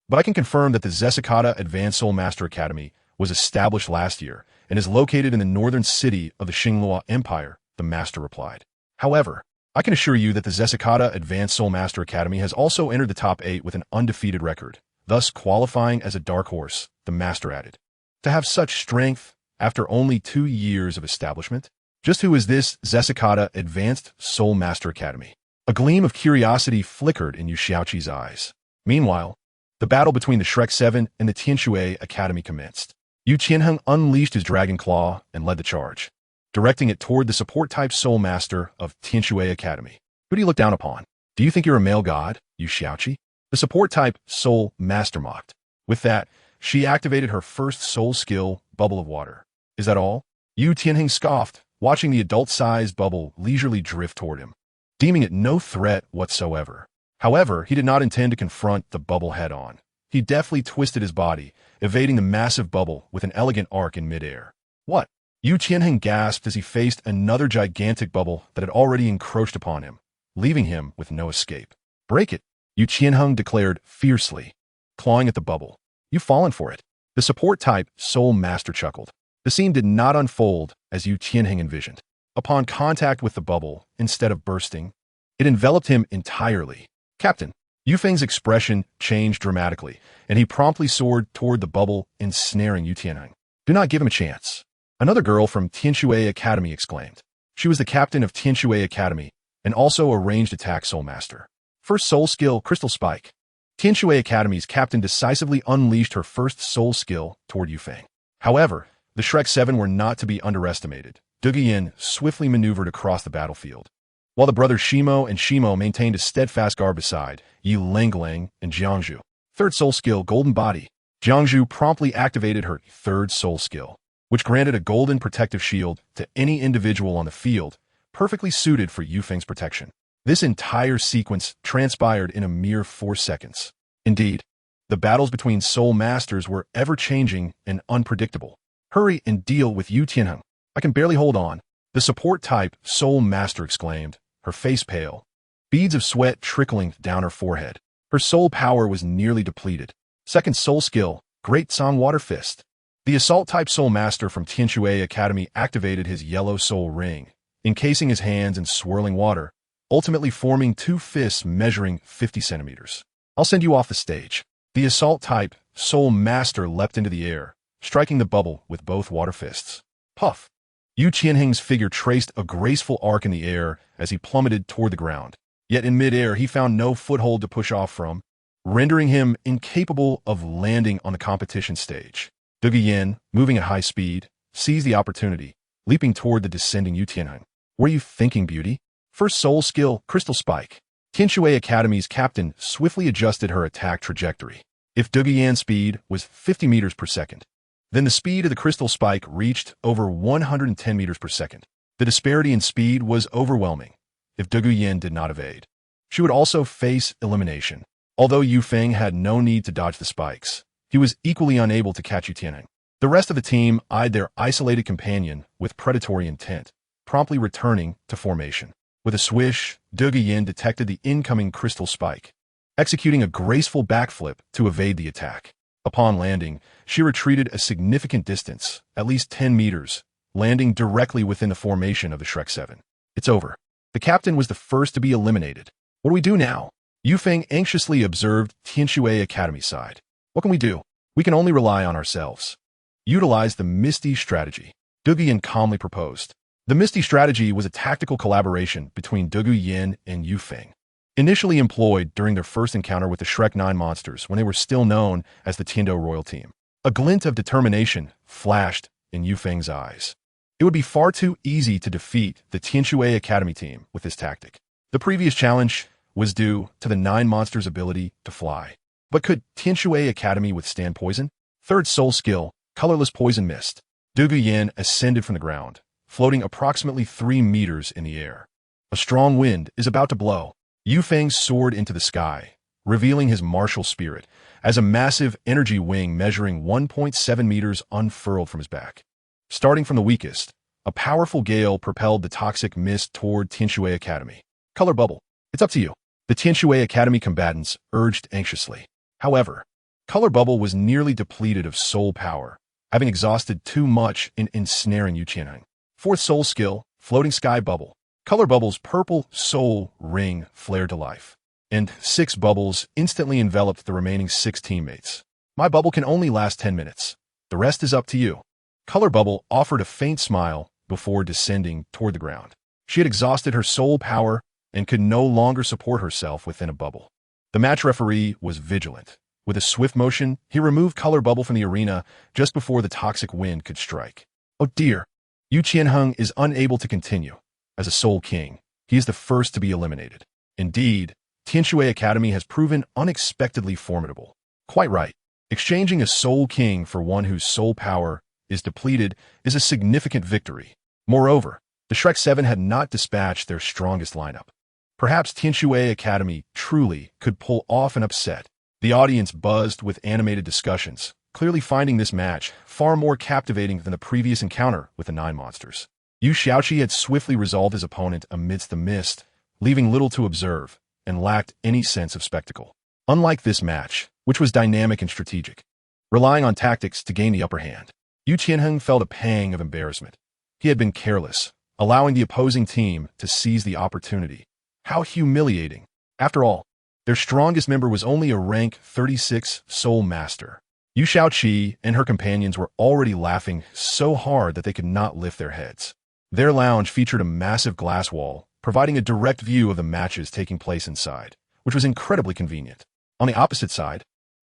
but I can confirm that the Zesikata Advanced Soul Master Academy was established last year and is located in the northern city of the Xinglua Empire, the master replied. However, I can assure you that the Zesikata Advanced Soul Master Academy has also entered the top 8 with an undefeated record, thus qualifying as a dark horse, the master added. To have such strength after only 2 years of establishment? Just who is this Zesikata Advanced Soul Master Academy? A gleam of curiosity flickered in Yu Xiaoqi's eyes. Meanwhile, the battle between the Shrek 7 and the Tianshui Academy commenced. Yu Qianheng unleashed his dragon claw and led the charge, directing it toward the support-type soul master of Tianshui Academy. Who do you look down upon? Do you think you're a male god, Yu Xiaoqi? The support-type soul master mocked. With that, she activated her first soul skill, Bubble of Water. Is that all? Yu Tianheng scoffed, watching the adult-sized bubble leisurely drift toward him, deeming it no threat whatsoever. However, he did not intend to confront the bubble head-on. He deftly twisted his body, evading the massive bubble with an elegant arc in midair. What? Yu Qianheng gasped as he faced another gigantic bubble that had already encroached upon him, leaving him with no escape. Break it, Yu Qianheng declared fiercely, clawing at the bubble. You've fallen for it. The support-type soul master chuckled. The scene did not unfold as Yu Qianheng envisioned. Upon contact with the bubble, instead of bursting, it enveloped him entirely. Captain, Yu Feng's expression changed dramatically, and he promptly soared toward the bubble, ensnaring Yu Tianheng. Do not give him a chance. Another girl from Tianshui Academy exclaimed. She was the captain of Tianshui Academy and also a ranged attack soul master. First soul skill, Crystal Spike. Tianshui Academy's captain decisively unleashed her first soul skill toward Yu Feng. However, the Shrek 7 were not to be underestimated. Duguyan swiftly maneuvered across the battlefield, while the brothers Shimo and Shimo maintained a steadfast guard beside Yi Lengling and Jiangzhu. Third soul skill, Golden Body. Jiangzhu promptly activated her third soul skill, which granted a golden protective shield to any individual on the field, perfectly suited for Yu Feng's protection. This entire sequence transpired in a mere 4 seconds. Indeed, the battles between soul masters were ever-changing and unpredictable. Hurry and deal with Yu Tianheng. I can barely hold on. The support-type soul master exclaimed, her face pale, beads of sweat trickling down her forehead. Her soul power was nearly depleted. Second soul skill, Great Song Water Fist. The assault-type soul master from Tianshui Academy activated his yellow soul ring, encasing his hands in swirling water, ultimately forming 2 fists measuring 50 centimeters. I'll send you off the stage. The assault-type soul master leapt into the air, striking the bubble with both water fists. Puff! Yu Qianheng's figure traced a graceful arc in the air as he plummeted toward the ground. Yet in midair, he found no foothold to push off from, rendering him incapable of landing on the competition stage. Duguyan, moving at high speed, seized the opportunity, leaping toward the descending Yu Tianheng. Were you thinking, beauty? First soul skill, Crystal Spike. Tianshui Academy's captain swiftly adjusted her attack trajectory. If Duguyan's speed was 50 meters per second, then the speed of the Crystal Spike reached over 110 meters per second. The disparity in speed was overwhelming. If Duguyan did not evade, she would also face elimination. Although Yu Feng had no need to dodge the spikes, he was equally unable to catch Yu Tianheng. The rest of the team eyed their isolated companion with predatory intent, promptly returning to formation. With a swish, Duguyan detected the incoming Crystal Spike. executing a graceful backflip to evade the attack. Upon landing, she retreated a significant distance, at least 10 meters, landing directly within the formation of the Shrek 7. It's over. The captain was the first to be eliminated. What do we do now? Yu Feng anxiously observed Tianshui Academy side. What can we do? We can only rely on ourselves. Utilize the Misty strategy. Du Guyan calmly proposed. The Misty strategy was a tactical collaboration between Du Guyan and Yu Feng. Initially employed during their first encounter with the Shrek 9 monsters when they were still known as the Tiando Royal Team. A glint of determination flashed in Yu Feng's eyes. It would be far too easy to defeat the Tianshui Academy team with this tactic. The previous challenge was due to the 9 monsters' ability to fly. But could Tianshui Academy withstand poison? Third soul skill, colorless poison mist. Du Guyan ascended from the ground, floating approximately 3 meters in the air. A strong wind is about to blow. Yu Feng soared into the sky, revealing his martial spirit, as a massive energy wing measuring 1.7 meters unfurled from his back. Starting from the weakest, a powerful gale propelled the toxic mist toward Tianshui Academy. Color bubble. It's up to you. The Tianshui Academy combatants urged anxiously. However, Color Bubble was nearly depleted of soul power, having exhausted too much in ensnaring Yu Qianheng. Fourth soul skill, Floating Sky Bubble. Color Bubble's purple soul ring flared to life, and 6 bubbles instantly enveloped the remaining 6 teammates. My bubble can only last 10 minutes. The rest is up to you. Color Bubble offered a faint smile before descending toward the ground. She had exhausted her soul power and could no longer support herself within a bubble. The match referee was vigilant. With a swift motion, he removed Color Bubble from the arena just before the toxic wind could strike. Oh dear! Yu Qianheng is unable to continue. As a Soul King, he is the first to be eliminated. Indeed, Tianshui Academy has proven unexpectedly formidable. Quite right. Exchanging a Soul King for one whose soul power is depleted is a significant victory. Moreover, the Shrek 7 had not dispatched their strongest lineup. Perhaps Tianshui Academy truly could pull off an upset. The audience buzzed with animated discussions, clearly finding this match far more captivating than the previous encounter with the 9 monsters. Yu Xiaoqi had swiftly resolved his opponent amidst the mist, leaving little to observe, and lacked any sense of spectacle. Unlike this match, which was dynamic and strategic, relying on tactics to gain the upper hand, Yu Qianheng felt a pang of embarrassment. He had been careless, allowing the opposing team to seize the opportunity. How humiliating. After all, their strongest member was only a rank 36 Soul Master. Yu Xiaoqi and her companions were already laughing so hard that they could not lift their heads. Their lounge featured a massive glass wall, providing a direct view of the matches taking place inside, which was incredibly convenient. On the opposite side,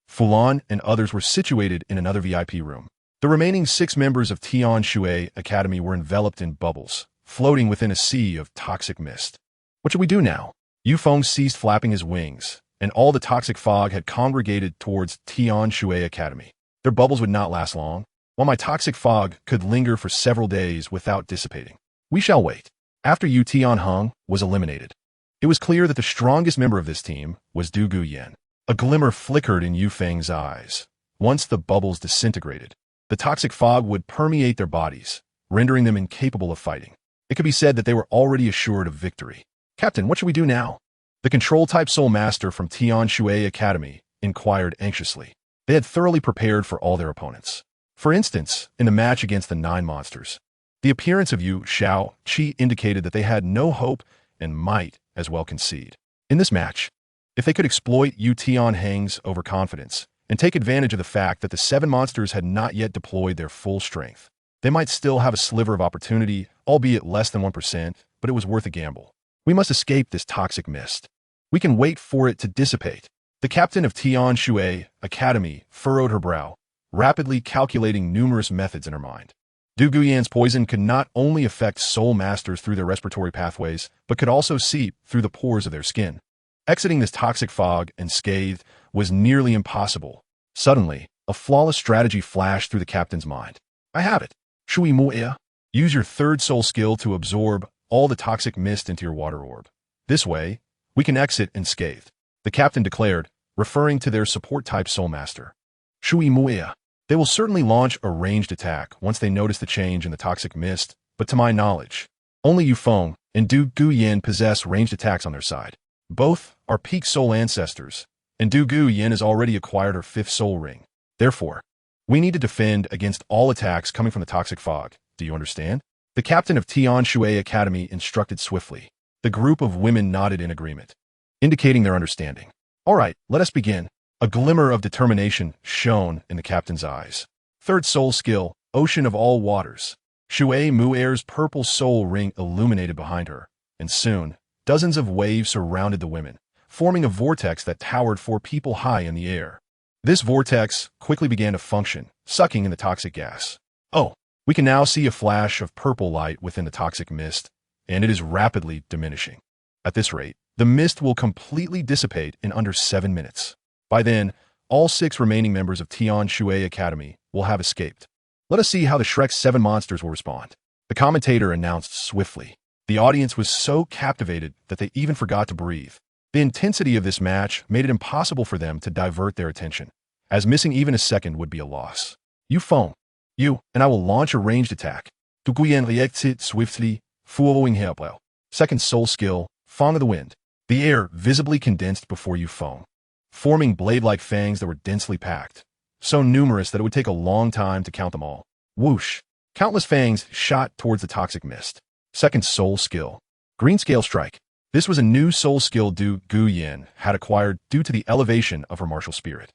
Fulan and others were situated in another VIP room. The remaining 6 members of Tianshui Academy were enveloped in bubbles, floating within a sea of toxic mist. What should we do now? Yu Feng ceased flapping his wings, and all the toxic fog had congregated towards Tianshui Academy. Their bubbles would not last long, while my toxic fog could linger for several days without dissipating. We shall wait. After Yu Tianheng was eliminated, it was clear that the strongest member of this team was Du Guyan. A glimmer flickered in Yu Feng's eyes. Once the bubbles disintegrated, the toxic fog would permeate their bodies, rendering them incapable of fighting. It could be said that they were already assured of victory. Captain, what should we do now? The control-type Soul Master from Tianshui Academy inquired anxiously. They had thoroughly prepared for all their opponents. For instance, in the match against the 9 monsters, the appearance of Yu Xiaoqi indicated that they had no hope and might as well concede. In this match, if they could exploit Yu Tianheng's overconfidence and take advantage of the fact that the 7 monsters had not yet deployed their full strength, they might still have a sliver of opportunity, albeit less than 1%, but it was worth a gamble. We must escape this toxic mist. We can wait for it to dissipate. The captain of Tianshui Academy furrowed her brow, rapidly calculating numerous methods in her mind. Du Guyan's poison could not only affect Soul Masters through their respiratory pathways, but could also seep through the pores of their skin. Exiting this toxic fog unscathed was nearly impossible. Suddenly, a flawless strategy flashed through the captain's mind. I have it. Shui Mu'e. Use your 3rd soul skill to absorb all the toxic mist into your water orb. This way, we can exit unscathed, the captain declared, referring to their support-type Soul Master. Shui Mu'e. They will certainly launch a ranged attack once they notice the change in the toxic mist, but to my knowledge, only Yu Feng and Du Guyan possess ranged attacks on their side. Both are peak soul ancestors, and Dugu Yin has already acquired her 5th soul ring. Therefore, we need to defend against all attacks coming from the toxic fog. Do you understand? The captain of Tian Shui Academy instructed swiftly. The group of women nodded in agreement, indicating their understanding. All right, let us begin. A glimmer of determination shone in the captain's eyes. 3rd soul skill, Ocean of All Waters. Shui Mu'er's purple soul ring illuminated behind her, and soon, dozens of waves surrounded the women, forming a vortex that towered 4 people high in the air. This vortex quickly began to function, sucking in the toxic gas. Oh, we can now see a flash of purple light within the toxic mist, and it is rapidly diminishing. At this rate, the mist will completely dissipate in under 7 minutes. By then, all 6 remaining members of Tian Shui Academy will have escaped. Let us see how the Shrek 7 monsters will respond. The commentator announced swiftly. The audience was so captivated that they even forgot to breathe. The intensity of this match made it impossible for them to divert their attention, as missing even a second would be a loss. You Feng, you and I will launch a ranged attack. Duguyan reacted swiftly, following Helpel. 2nd soul skill, Fang of the Wind. The air visibly condensed before you Feng, forming blade-like fangs that were densely packed, so numerous that it would take a long time to count them all. Whoosh! Countless fangs shot towards the toxic mist. 2nd soul skill, Green Scale Strike. This was a new soul skill Du Guyan had acquired due to the elevation of her martial spirit.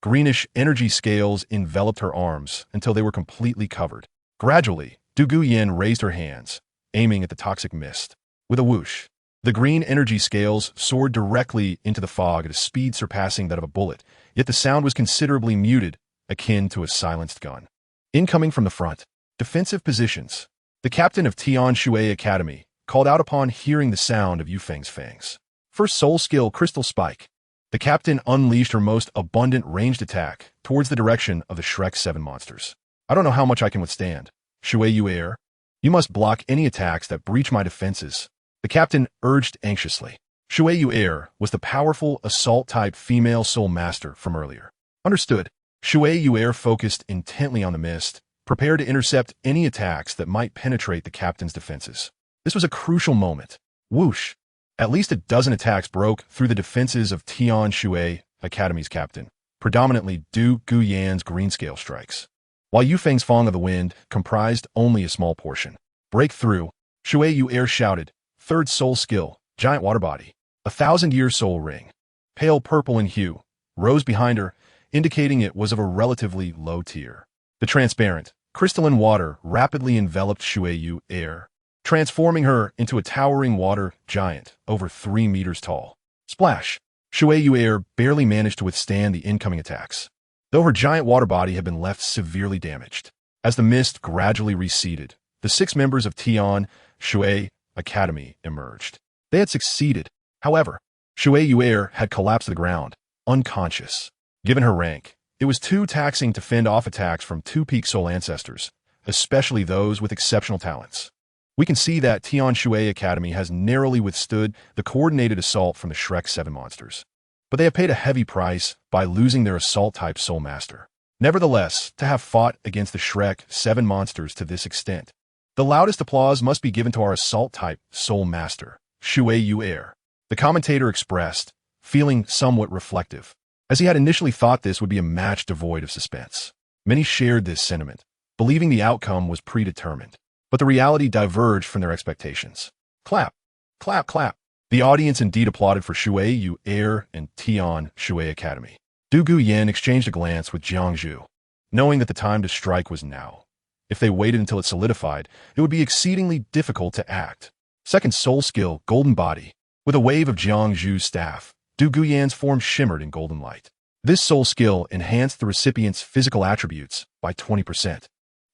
Greenish energy scales enveloped her arms until they were completely covered. Gradually, Du Guyan raised her hands, aiming at the toxic mist. With a whoosh, the green energy scales soared directly into the fog at a speed surpassing that of a bullet, yet the sound was considerably muted, akin to a silenced gun. Incoming from the front, defensive positions. The captain of Tian Shui Academy called out upon hearing the sound of Yu Feng's fangs. 1st soul skill, Crystal Spike. The captain unleashed her most abundant ranged attack towards the direction of the Shrek 7 monsters. I don't know how much I can withstand. Shui Yu Air, you must block any attacks that breach my defenses. The captain urged anxiously. Shui Yu Air was the powerful assault-type female soul master from earlier. Understood. Shui Yu Air focused intently on the mist, prepared to intercept any attacks that might penetrate the captain's defenses. This was a crucial moment. Whoosh! At least a dozen attacks broke through the defenses of Tian Shui Academy's captain, predominantly Du Guyan's green scale strikes, while Yu Feng's Fang of the Wind comprised only a small portion. Breakthrough! Shui Yu Air shouted. 3rd soul skill, Giant Water Body. 1,000-year soul ring, pale purple in hue, rose behind her, indicating it was of a relatively low tier. The transparent, crystalline water rapidly enveloped Shui Yu Air, transforming her into a towering water giant over 3 meters tall. Splash! Shui Yu Air barely managed to withstand the incoming attacks, though her giant water body had been left severely damaged. As the mist gradually receded, the 6 members of Tian Shui Academy emerged. They had succeeded. However, Shui Yu Air had collapsed to the ground, unconscious. Given her rank, it was too taxing to fend off attacks from 2 peak soul ancestors, especially those with exceptional talents. We can see that Tian Shui Academy has narrowly withstood the coordinated assault from the Shrek 7 monsters, but they have paid a heavy price by losing their assault-type soul master. Nevertheless, to have fought against the Shrek 7 monsters to this extent, the loudest applause must be given to our assault-type soul master, Shui Yu Air. The commentator expressed, feeling somewhat reflective, as he had initially thought this would be a match devoid of suspense. Many shared this sentiment, believing the outcome was predetermined, but the reality diverged from their expectations. Clap, clap, clap. The audience indeed applauded for Shui Yu Air and Tian Shui Academy. Du Guyan exchanged a glance with Jiangzhu, knowing that the time to strike was now. If they waited until it solidified, it would be exceedingly difficult to act. 2nd soul skill, Golden Body. With a wave of Jiangzhu's staff, Du Guyan's form shimmered in golden light. This soul skill enhanced the recipient's physical attributes by 20%.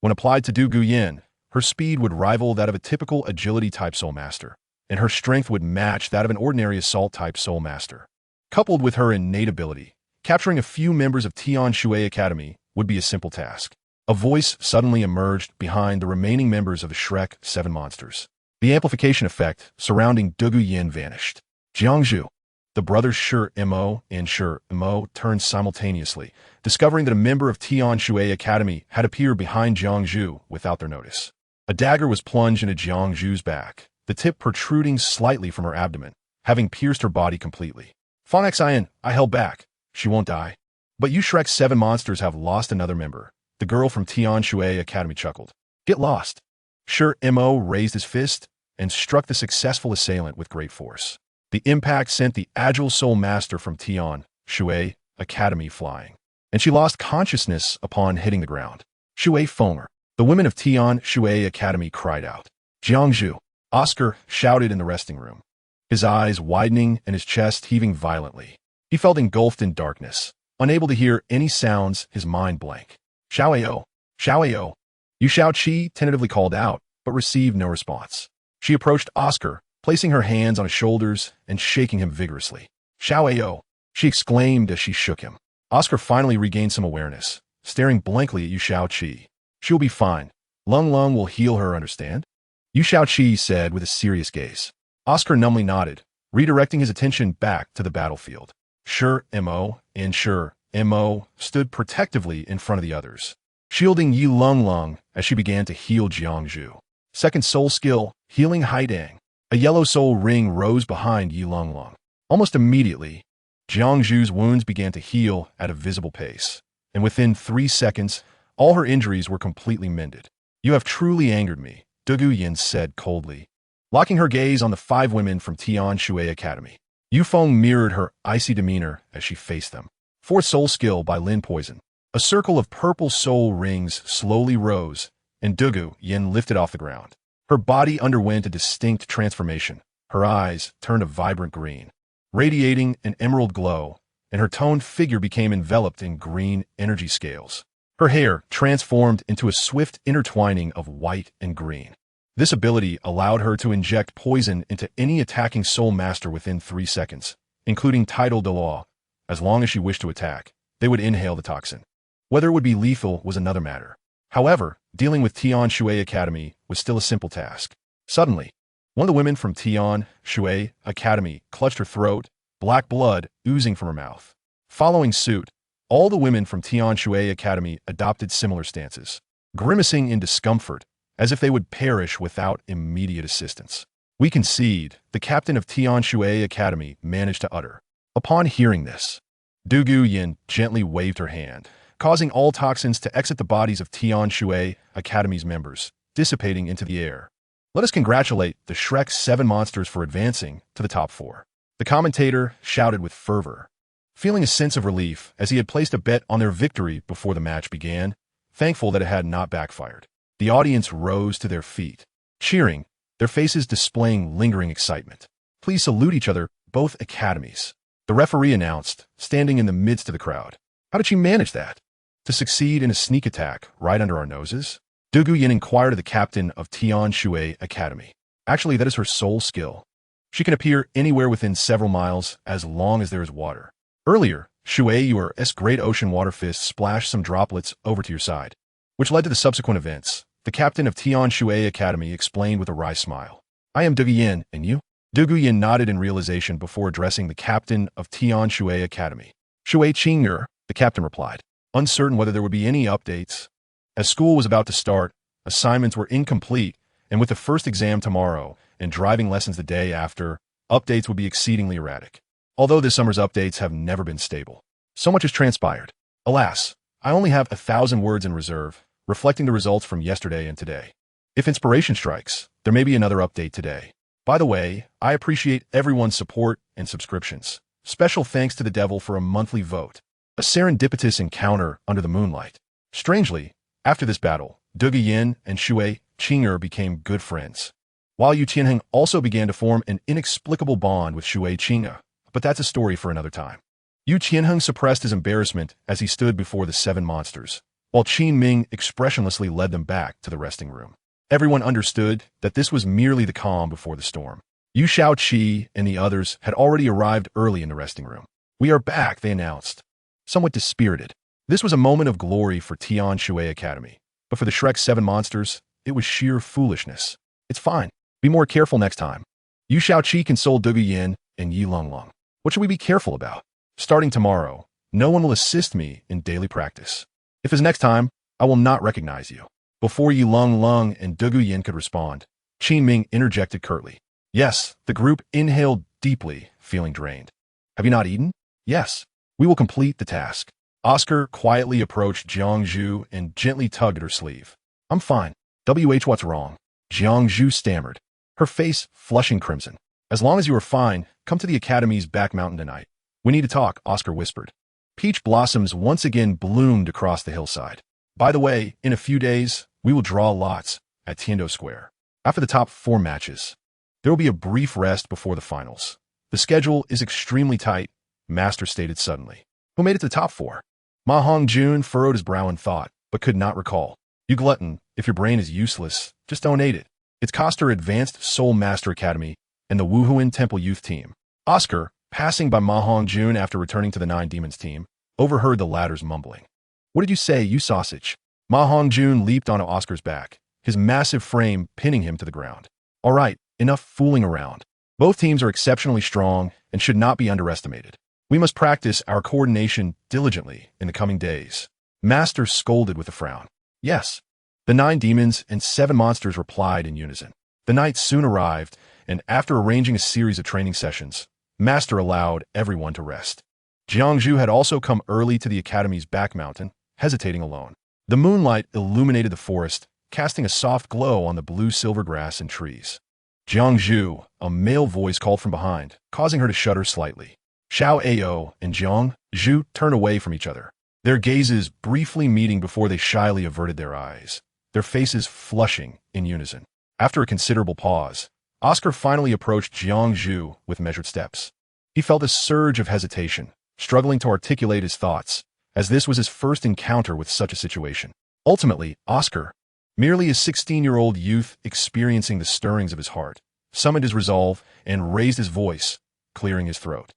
When applied to Du Guyan, her speed would rival that of a typical agility-type soul master, and her strength would match that of an ordinary assault-type soul master. Coupled with her innate ability, capturing a few members of Tian Shui Academy would be a simple task. A voice suddenly emerged behind the remaining members of the Shrek 7 monsters. The amplification effect surrounding Du Guyan vanished. Jiangzhu. The brothers Shi Mo and Shi Mo turned simultaneously, discovering that a member of Tian Shui Academy had appeared behind Jiangzhu without their notice. A dagger was plunged into Jiangzhu's back, the tip protruding slightly from her abdomen, having pierced her body completely. Phoenix Ian, I held back. She won't die. But you Shrek 7 monsters have lost another member. The girl from Tian Shui Academy chuckled. Get lost. Sure Mo raised his fist and struck the successful assailant with great force. The impact sent the agile soul master from Tian Shui Academy flying, and she lost consciousness upon hitting the ground. Shui Fonger. The women of Tian Shui Academy cried out. Jiangzhu. Oscar shouted in the resting room, his eyes widening and his chest heaving violently. He felt engulfed in darkness, unable to hear any sounds, his mind blank. Xiaoao. Xiaoao. Yu Xiaoqi tentatively called out, but received no response. She approached Oscar, placing her hands on his shoulders and shaking him vigorously. Xiaoao, she exclaimed as she shook him. Oscar finally regained some awareness, staring blankly at Yu Xiaoqi. She'll be fine. Lung Lung will heal her, understand? Yu Xiaoqi said with a serious gaze. Oscar numbly nodded, redirecting his attention back to the battlefield. Sure Mo and Sure Mo stood protectively in front of the others, shielding Yi Lung Lung as she began to heal Jiangzhu. Second soul skill, healing Haidang. A yellow soul ring rose behind Yi Lung Lung. Almost immediately, Jiangzhu's wounds began to heal at a visible pace, and within 3 seconds, all her injuries were completely mended. You have truly angered me, Dugu Yin said coldly, locking her gaze on the 5 women from Tian Shui Academy. Yu Feng mirrored her icy demeanor as she faced them. Fourth soul skill by Lin Poison. A circle of purple soul rings slowly rose, and Dugu Yin lifted off the ground. Her body underwent a distinct transformation. Her eyes turned a vibrant green, radiating an emerald glow, and her toned figure became enveloped in green energy scales. Her hair transformed into a swift intertwining of white and green. This ability allowed her to inject poison into any attacking soul master within 3 seconds, including Tidal Dalu. As long as she wished to attack, they would inhale the toxin. Whether it would be lethal was another matter. However, dealing with Tian Shui Academy was still a simple task. Suddenly, one of the women from Tian Shui Academy clutched her throat, black blood oozing from her mouth. Following suit, all the women from Tian Shui Academy adopted similar stances, grimacing in discomfort, as if they would perish without immediate assistance. We concede, the captain of Tian Shui Academy managed to utter. Upon hearing this, Dugu Yin gently waved her hand, causing all toxins to exit the bodies of Tian Shui Academy's members, dissipating into the air. Let us congratulate the Shrek 7 monsters for advancing to the top 4. The commentator shouted with fervor, feeling a sense of relief as he had placed a bet on their victory before the match began, thankful that it had not backfired. The audience rose to their feet, cheering, their faces displaying lingering excitement. Please salute each other, both academies. The referee announced, standing in the midst of the crowd. How did she manage that? To succeed in a sneak attack right under our noses? Dugu Yin inquired of the captain of Tian Shui Academy. Actually, that is her sole skill. She can appear anywhere within several miles as long as there is water. Earlier, Shui Yuer's great ocean water fist splashed some droplets over to your side, which led to the subsequent events. The captain of Tian Shui Academy explained with a wry smile. I am Dugu Yin, and you? Dugu Yin nodded in realization before addressing the captain of Tian Shui Academy. Shui Qing'er, the captain replied, uncertain whether there would be any updates. As school was about to start, assignments were incomplete, and with the first exam tomorrow and driving lessons the day after, updates would be exceedingly erratic. Although this summer's updates have never been stable. So much has transpired. Alas, I only have 1,000 words in reserve, reflecting the results from yesterday and today. If inspiration strikes, there may be another update today. By the way, I appreciate everyone's support and subscriptions. Special thanks to the devil for a monthly vote. A serendipitous encounter under the moonlight. Strangely, after this battle, Dugu Yin and Shui Qing'er became good friends, while Yu Qianheng also began to form an inexplicable bond with Shui Qing'er, but that's a story for another time. Yu Qianheng suppressed his embarrassment as he stood before the 7 monsters, while Qin Ming expressionlessly led them back to the resting room. Everyone understood that this was merely the calm before the storm. Yu Xiaoqi and the others had already arrived early in the resting room. We are back, they announced, somewhat dispirited. This was a moment of glory for Tian Shui Academy, but for the Shrek 7 monsters, it was sheer foolishness. It's fine. Be more careful next time. Yu Xiaoqi consoled Dugu Yin and Yi Lung Lung. What should we be careful about? Starting tomorrow, no one will assist me in daily practice. If it's next time, I will not recognize you. Before Yi Lung Lung and Dugu Yin could respond, Qin Ming interjected curtly. Yes, the group inhaled deeply, feeling drained. Have you not eaten? Yes. We will complete the task. Oscar quietly approached Jiang Zhu and gently tugged at her sleeve. I'm fine. What's wrong? Jiang Zhu stammered, her face flushing crimson. As long as you are fine, come to the Academy's back mountain tonight. We need to talk, Oscar whispered. Peach blossoms once again bloomed across the hillside. By the way, in a few days, we will draw lots at Tiando Square. After the top 4 matches, there will be a brief rest before the finals. The schedule is extremely tight, Master stated suddenly. Who made it to the top 4? Ma Hongjun furrowed his brow in thought, but could not recall. You glutton, if your brain is useless, just donate it. It's Coster Advanced Soul Master Academy and the Wuhuan Temple Youth Team. Oscar, passing by Ma Hongjun after returning to the 9 Demons team, overheard the latter's mumbling. What did you say, you sausage? Ma Hongjun leaped onto Oscar's back, his massive frame pinning him to the ground. All right, enough fooling around. Both teams are exceptionally strong and should not be underestimated. We must practice our coordination diligently in the coming days. Master scolded with a frown. Yes. The 9 demons and 7 monsters replied in unison. The night soon arrived, and after arranging a series of training sessions, Master allowed everyone to rest. Jiangzhu had also come early to the Academy's back mountain, hesitating alone. The moonlight illuminated the forest, casting a soft glow on the blue-silver grass and trees. Jiangzhu, a male voice called from behind, causing her to shudder slightly. Xiao Ao and Jiang Zhu turned away from each other, their gazes briefly meeting before they shyly averted their eyes, their faces flushing in unison. After a considerable pause, Oscar finally approached Jiang Zhu with measured steps. He felt a surge of hesitation, struggling to articulate his thoughts, as this was his first encounter with such a situation. Ultimately, Oscar, merely a 16-year-old youth experiencing the stirrings of his heart, summoned his resolve and raised his voice, clearing his throat.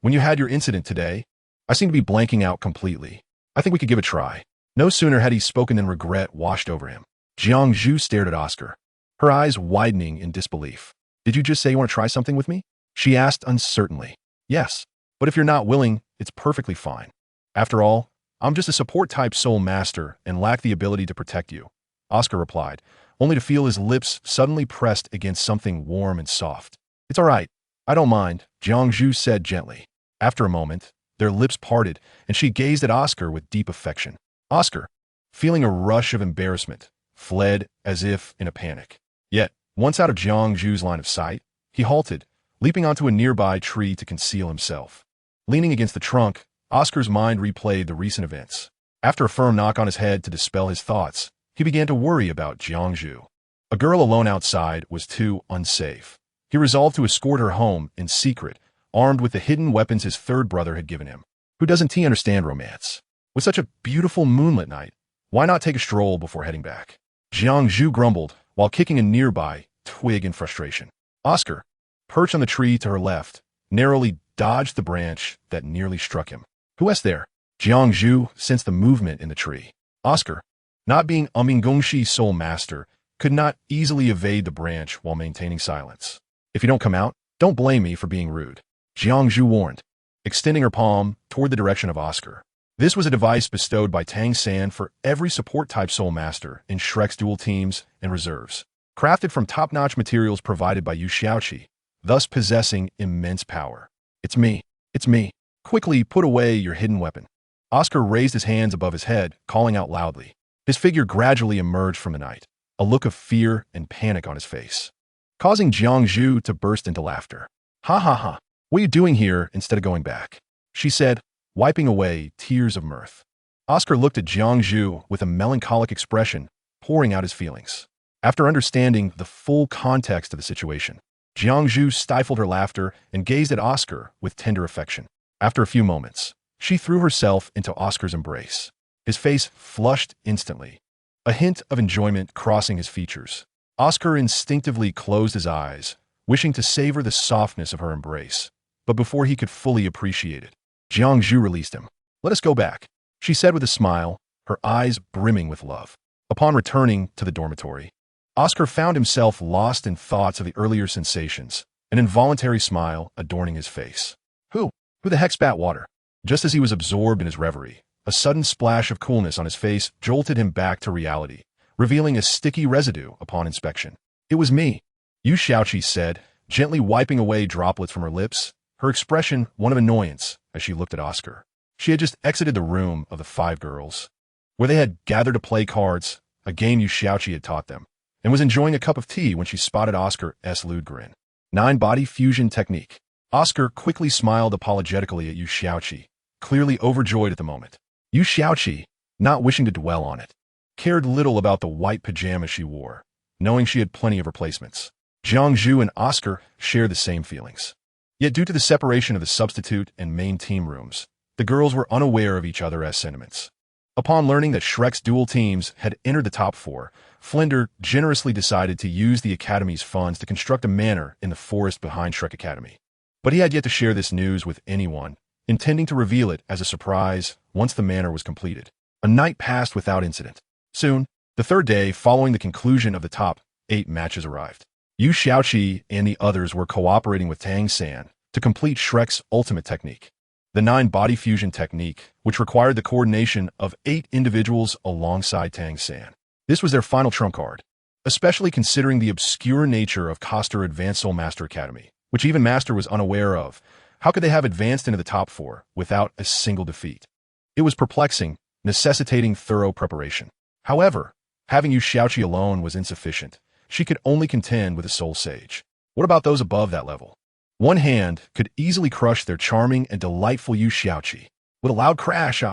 When you had your incident today, I seem to be blanking out completely. I think we could give it a try. No sooner had he spoken than regret washed over him. Jiang Zhu stared at Oscar, her eyes widening in disbelief. Did you just say you want to try something with me? She asked uncertainly. Yes, but if you're not willing, it's perfectly fine. After all, I'm just a support-type soul master and lack the ability to protect you, Oscar replied, only to feel his lips suddenly pressed against something warm and soft. It's all right. I don't mind, Jiang Zhu said gently. After a moment, their lips parted, and she gazed at Oscar with deep affection. Oscar, feeling a rush of embarrassment, fled as if in a panic. Yet, once out of Jiang Zhu's line of sight, he halted, leaping onto a nearby tree to conceal himself. Leaning against the trunk, Oscar's mind replayed the recent events. After a firm knock on his head to dispel his thoughts, he began to worry about Jiang Zhu. A girl alone outside was too unsafe. He resolved to escort her home in secret, armed with the hidden weapons his third brother had given him. Who doesn't he understand romance? With such a beautiful moonlit night, why not take a stroll before heading back? Jiang Zhu grumbled while kicking a nearby twig in frustration. Oscar, perched on the tree to her left, narrowly dodged the branch that nearly struck him. Who is there? Jiang Zhu sensed the movement in the tree. Oscar, not being Gongxi's soul master, could not easily evade the branch while maintaining silence. If you don't come out, don't blame me for being rude, Jiang Zhu warned, extending her palm toward the direction of Oscar. This was a device bestowed by Tang San for every support-type soul master in Shrek's dual teams and reserves, crafted from top-notch materials provided by Yu Xiaoqi, thus possessing immense power. It's me. It's me. Quickly put away your hidden weapon. Oscar raised his hands above his head, calling out loudly. His figure gradually emerged from the night, a look of fear and panic on his face, causing Jiang Zhu to burst into laughter. Ha ha ha. What are you doing here instead of going back? She said, wiping away tears of mirth. Oscar looked at Jiang Zhu with a melancholic expression, pouring out his feelings. After understanding the full context of the situation, Jiang Zhu stifled her laughter and gazed at Oscar with tender affection. After a few moments, she threw herself into Oscar's embrace. His face flushed instantly, a hint of enjoyment crossing his features. Oscar instinctively closed his eyes, wishing to savor the softness of her embrace. But before he could fully appreciate it, Jiang Zhu released him. Let us go back, she said with a smile, her eyes brimming with love. Upon returning to the dormitory, Oscar found himself lost in thoughts of the earlier sensations, an involuntary smile adorning his face. Who the heck spat water? Just as he was absorbed in his reverie, a sudden splash of coolness on his face jolted him back to reality, revealing a sticky residue upon inspection. It was me, Yu Xiaoqi said, gently wiping away droplets from her lips, her expression one of annoyance as she looked at Oscar. She had just exited the room of the 5 girls, where they had gathered to play cards, a game Yu Xiaoqi had taught them, and was enjoying a cup of tea when she spotted Oscar's lewd grin. 9 Body Fusion Technique. Oscar quickly smiled apologetically at Yu Xiaoqi, clearly overjoyed at the moment. Yu Xiaoqi, not wishing to dwell on it, cared little about the white pajamas she wore, knowing she had plenty of replacements. Jiang Zhu and Oscar shared the same feelings. Yet due to the separation of the substitute and main team rooms, the girls were unaware of each other's sentiments. Upon learning that Shrek's dual teams had entered the top 4, Flinder generously decided to use the Academy's funds to construct a manor in the forest behind Shrek Academy. But he had yet to share this news with anyone, intending to reveal it as a surprise once the manor was completed. A night passed without incident. Soon, the 3rd day following the conclusion of the top 8 matches arrived. Yu Xiaoqi and the others were cooperating with Tang San to complete Shrek's ultimate technique, the 9 Body Fusion Technique, which required the coordination of 8 individuals alongside Tang San. This was their final trump card, especially considering the obscure nature of Koster Advanced Soul Master Academy, which even Master was unaware of. How could they have advanced into the top 4 without a single defeat? It was perplexing, necessitating thorough preparation. However, having Yu Xiaoqi alone was insufficient. She could only contend with a soul sage. What about those above that level? One hand could easily crush their charming and delightful Yu Xiaoqi. With a loud crash,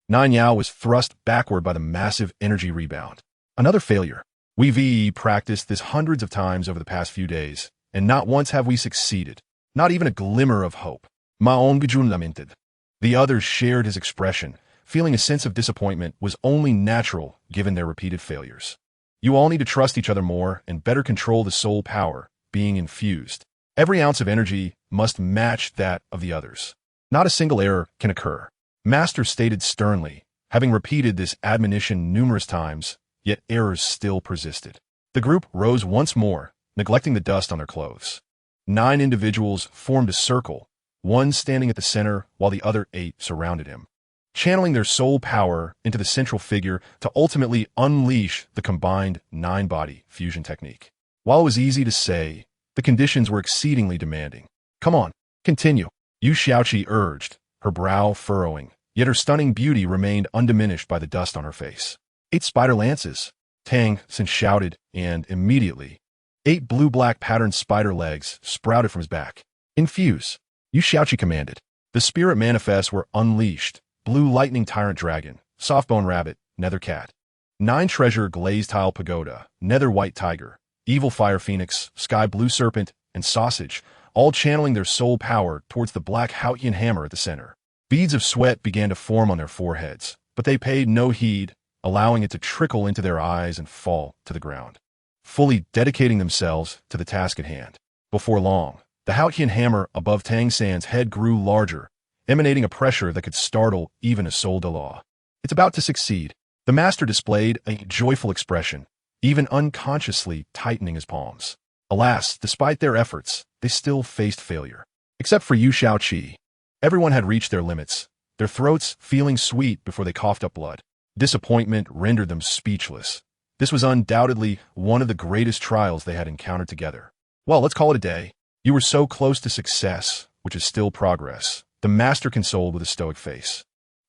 Nine Yao was thrust backward by the massive energy rebound. Another failure. We've practiced this hundreds of times over the past few days, and not once have we succeeded. Not even a glimmer of hope. Maongajun lamented. The others shared his expression, feeling a sense of disappointment was only natural given their repeated failures. You all need to trust each other more and better control the soul power being infused. Every ounce of energy must match that of the others. Not a single error can occur. Master stated sternly, having repeated this admonition numerous times, yet errors still persisted. The group rose once more, neglecting the dust on their clothes. 9 individuals formed a circle, one standing at the center while the other 8 surrounded him, channeling their soul power into the central figure to ultimately unleash the combined 9-body fusion technique. While it was easy to say, the conditions were exceedingly demanding. Come on, continue, Yu Xiaoqi urged, her brow furrowing, yet her stunning beauty remained undiminished by the dust on her face. 8 spider lances, Tang San shouted, and immediately, 8 blue-black patterned spider legs sprouted from his back. Infuse, Yu Xiaoqi commanded. The spirit manifests were unleashed. Blue lightning tyrant dragon, softbone rabbit, nether cat. 9 treasure glazed tile pagoda, nether white tiger, evil fire phoenix, sky blue serpent, and sausage, all channeling their soul power towards the black Haotian hammer at the center. Beads of sweat began to form on their foreheads, but they paid no heed, allowing it to trickle into their eyes and fall to the ground, fully dedicating themselves to the task at hand. Before long, the Haotian hammer above Tang San's head grew larger, emanating a pressure that could startle even a soul de law. It's about to succeed. The master displayed a joyful expression, even unconsciously tightening his palms. Alas, despite their efforts, they still faced failure. Except for Yu Xiaoqi. Everyone had reached their limits, their throats feeling sweet before they coughed up blood. Disappointment rendered them speechless. This was undoubtedly one of the greatest trials they had encountered together. Well, let's call it a day. You were so close to success, which is still progress. The master consoled with a stoic face.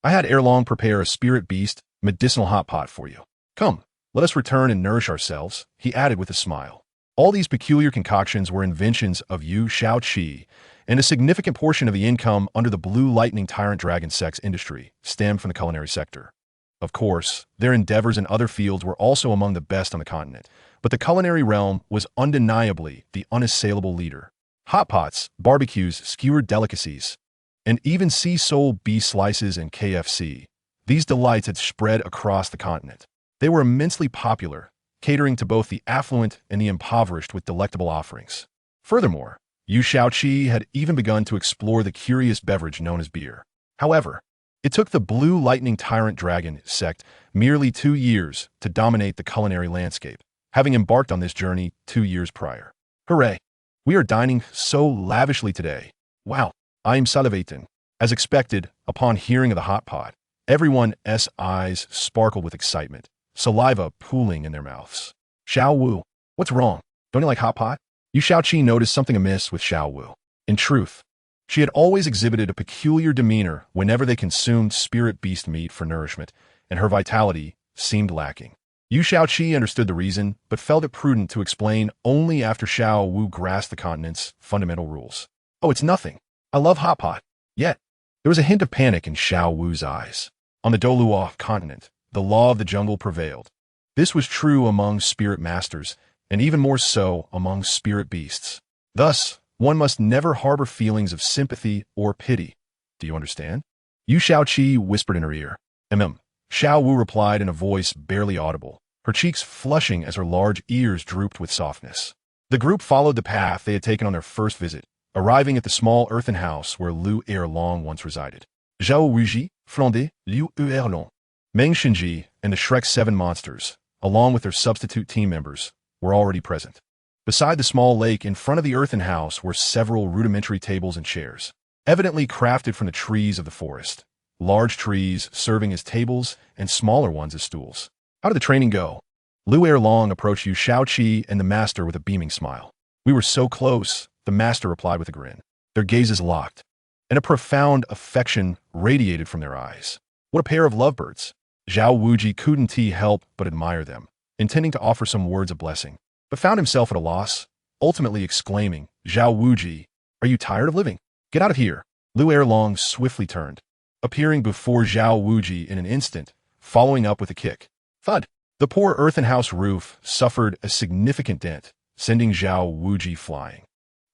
I had ere long prepare a spirit beast medicinal hot pot for you. Come, let us return and nourish ourselves, he added with a smile. All these peculiar concoctions were inventions of Yu Xiaoqi, and a significant portion of the income under the Blue Lightning Tyrant Dragon sex industry stemmed from the culinary sector. Of course, their endeavors in other fields were also among the best on the continent, but the culinary realm was undeniably the unassailable leader. Hot pots, barbecues, skewered delicacies, and even sea sole beef slices and KFC. These delights had spread across the continent. They were immensely popular, catering to both the affluent and the impoverished with delectable offerings. Furthermore, Yu Xiaoqi had even begun to explore the curious beverage known as beer. However, it took the Blue Lightning Tyrant Dragon sect merely 2 years to dominate the culinary landscape, having embarked on this journey 2 years prior. Hooray! We are dining so lavishly today. Wow! I am salivating. As expected, upon hearing of the hot pot, everyone's eyes sparkled with excitement, saliva pooling in their mouths. Xiao Wu, what's wrong? Don't you like hot pot? Yu Xiaoqi noticed something amiss with Xiao Wu. In truth, She had always exhibited a peculiar demeanor whenever they consumed spirit beast meat for nourishment, and her vitality seemed lacking. Yu Shaoqi understood the reason, but felt it prudent to explain only after Xiao Wu grasped the continent's fundamental rules. Oh, it's nothing. I love hot pot. Yet, there was a hint of panic in Xiao Wu's eyes. On the Douluo continent, the law of the jungle prevailed. This was true among spirit masters, and even more so among spirit beasts. Thus, one must never harbor feelings of sympathy or pity. Do you understand? Yu Shaoqi whispered in her ear. Xiao Wu replied in a voice barely audible, her cheeks flushing as her large ears drooped with softness. The group followed the path they had taken on their first visit, arriving at the small earthen house where Lu Erlong once resided. Zhao Wuji, Fronde, Liu Erlong, Meng Xinji, and the Shrek 7 monsters, along with their substitute team members, were already present. Beside the small lake in front of the earthen house were several rudimentary tables and chairs, evidently crafted from the trees of the forest. Large trees serving as tables and smaller ones as stools. How did the training go? Lu Erlong approached Yu Shaoqi and the master with a beaming smile. We were so close, the master replied with a grin. Their gazes locked, and a profound affection radiated from their eyes. What a pair of lovebirds. Zhao Wuji couldn't help but admire them, intending to offer some words of blessing, but found himself at a loss, ultimately exclaiming, Zhao Wuji, are you tired of living? Get out of here. Lu Erlong swiftly turned, appearing before Zhao Wuji in an instant, following up with a kick. Thud! The poor earthen house roof suffered a significant dent, sending Zhao Wuji flying.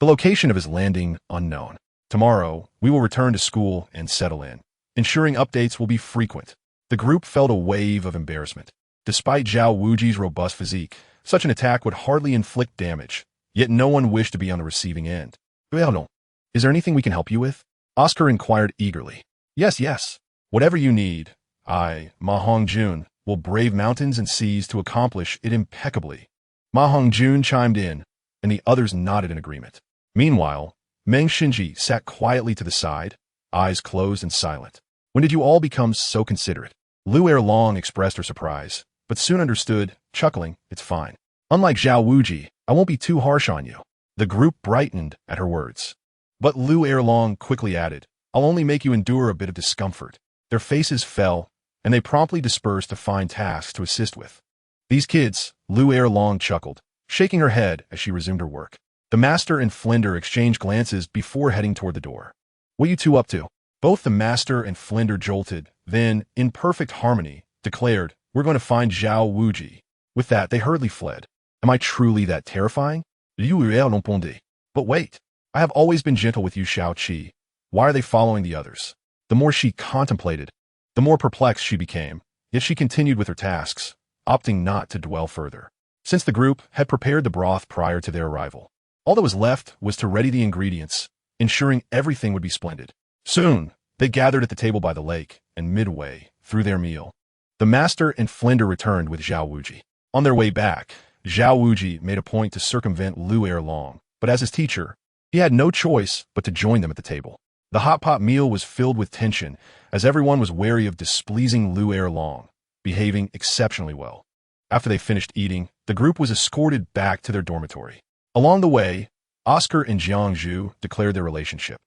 The location of his landing unknown. Tomorrow, we will return to school and settle in, ensuring updates will be frequent. The group felt a wave of embarrassment. Despite Zhao Wuji's robust physique, such an attack would hardly inflict damage, yet no one wished to be on the receiving end. Is there anything we can help you with? Oscar inquired eagerly. Yes. Whatever you need, I, Ma Hongjun, will brave mountains and seas to accomplish it impeccably. Ma Hongjun chimed in, and the others nodded in agreement. Meanwhile, Meng Xinji sat quietly to the side, eyes closed and silent. When did you all become so considerate? Lu Erlong expressed her surprise, but soon understood, chuckling, it's fine. Unlike Zhao Wuji, I won't be too harsh on you. The group brightened at her words. But Lu Erlong quickly added, I'll only make you endure a bit of discomfort. Their faces fell, and they promptly dispersed to find tasks to assist with. These kids, Lu Erlong chuckled, shaking her head as she resumed her work. The master and Flinder exchanged glances before heading toward the door. What you two up to? Both the master and Flinder jolted, then, in perfect harmony, declared, we're going to find Zhao Wuji. With that, they hurriedly fled. Am I truly that terrifying? But wait, I have always been gentle with Yu Shaoqi. Why are they following the others? The more she contemplated, the more perplexed she became, yet she continued with her tasks, opting not to dwell further. Since the group had prepared the broth prior to their arrival, all that was left was to ready the ingredients, ensuring everything would be splendid. Soon, they gathered at the table by the lake, and midway through their meal, the master and Flinder returned with Zhao Wuji. On their way back, Zhao Wuji made a point to circumvent Lu Erlong, but as his teacher, he had no choice but to join them at the table. The hot pot meal was filled with tension, as everyone was wary of displeasing Lu Erlong, behaving exceptionally well. After they finished eating, the group was escorted back to their dormitory. Along the way, Oscar and Jiang Zhu declared their relationship,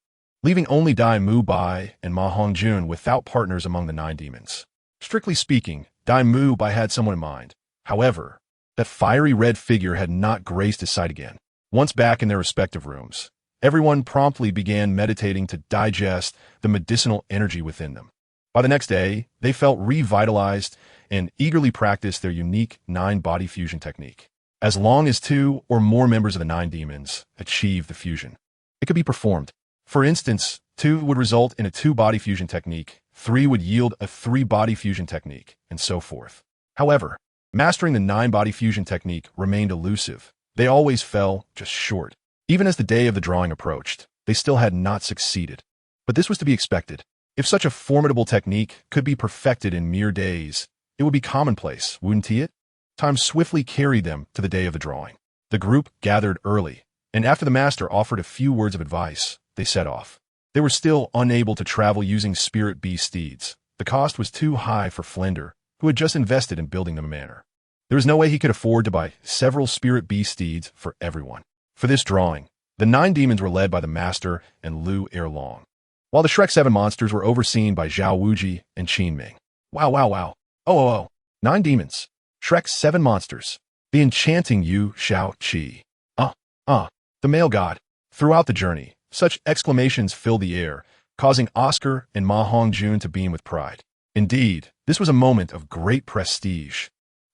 leaving only Dai Mu Bai and Ma Hongjun without partners among the 9 demons. Strictly speaking, Dai Mu Bai had someone in mind. However, that fiery red figure had not graced his sight again. Once back in their respective rooms, everyone promptly began meditating to digest the medicinal energy within them. By the next day, they felt revitalized and eagerly practiced their unique 9-body fusion technique. As long as 2 or more members of the 9 demons achieved the fusion, it could be performed. For instance, 2 would result in a 2-body fusion technique, 3 would yield a 3-body fusion technique, and so forth. However, mastering the 9-body fusion technique remained elusive. They always fell just short. Even as the day of the drawing approached, they still had not succeeded. But this was to be expected. If such a formidable technique could be perfected in mere days, it would be commonplace, wouldn't it? Time swiftly carried them to the day of the drawing. The group gathered early, and after the master offered a few words of advice, they set off. They were still unable to travel using spirit beast steeds. The cost was too high for Flinder, who had just invested in building them a manor. There was no way he could afford to buy several spirit beast steeds for everyone. For this drawing, The 9 demons were led by the Master and Lu Erlong, while the Shrek 7 monsters were overseen by Zhao Wuji and Qin Ming. Wow, wow, wow. Oh. 9 demons. Shrek 7 monsters. The enchanting Yu Xiao Qi. The male god. Throughout the journey, such exclamations filled the air, causing Oscar and Ma Hongjun to beam with pride. Indeed, this was a moment of great prestige.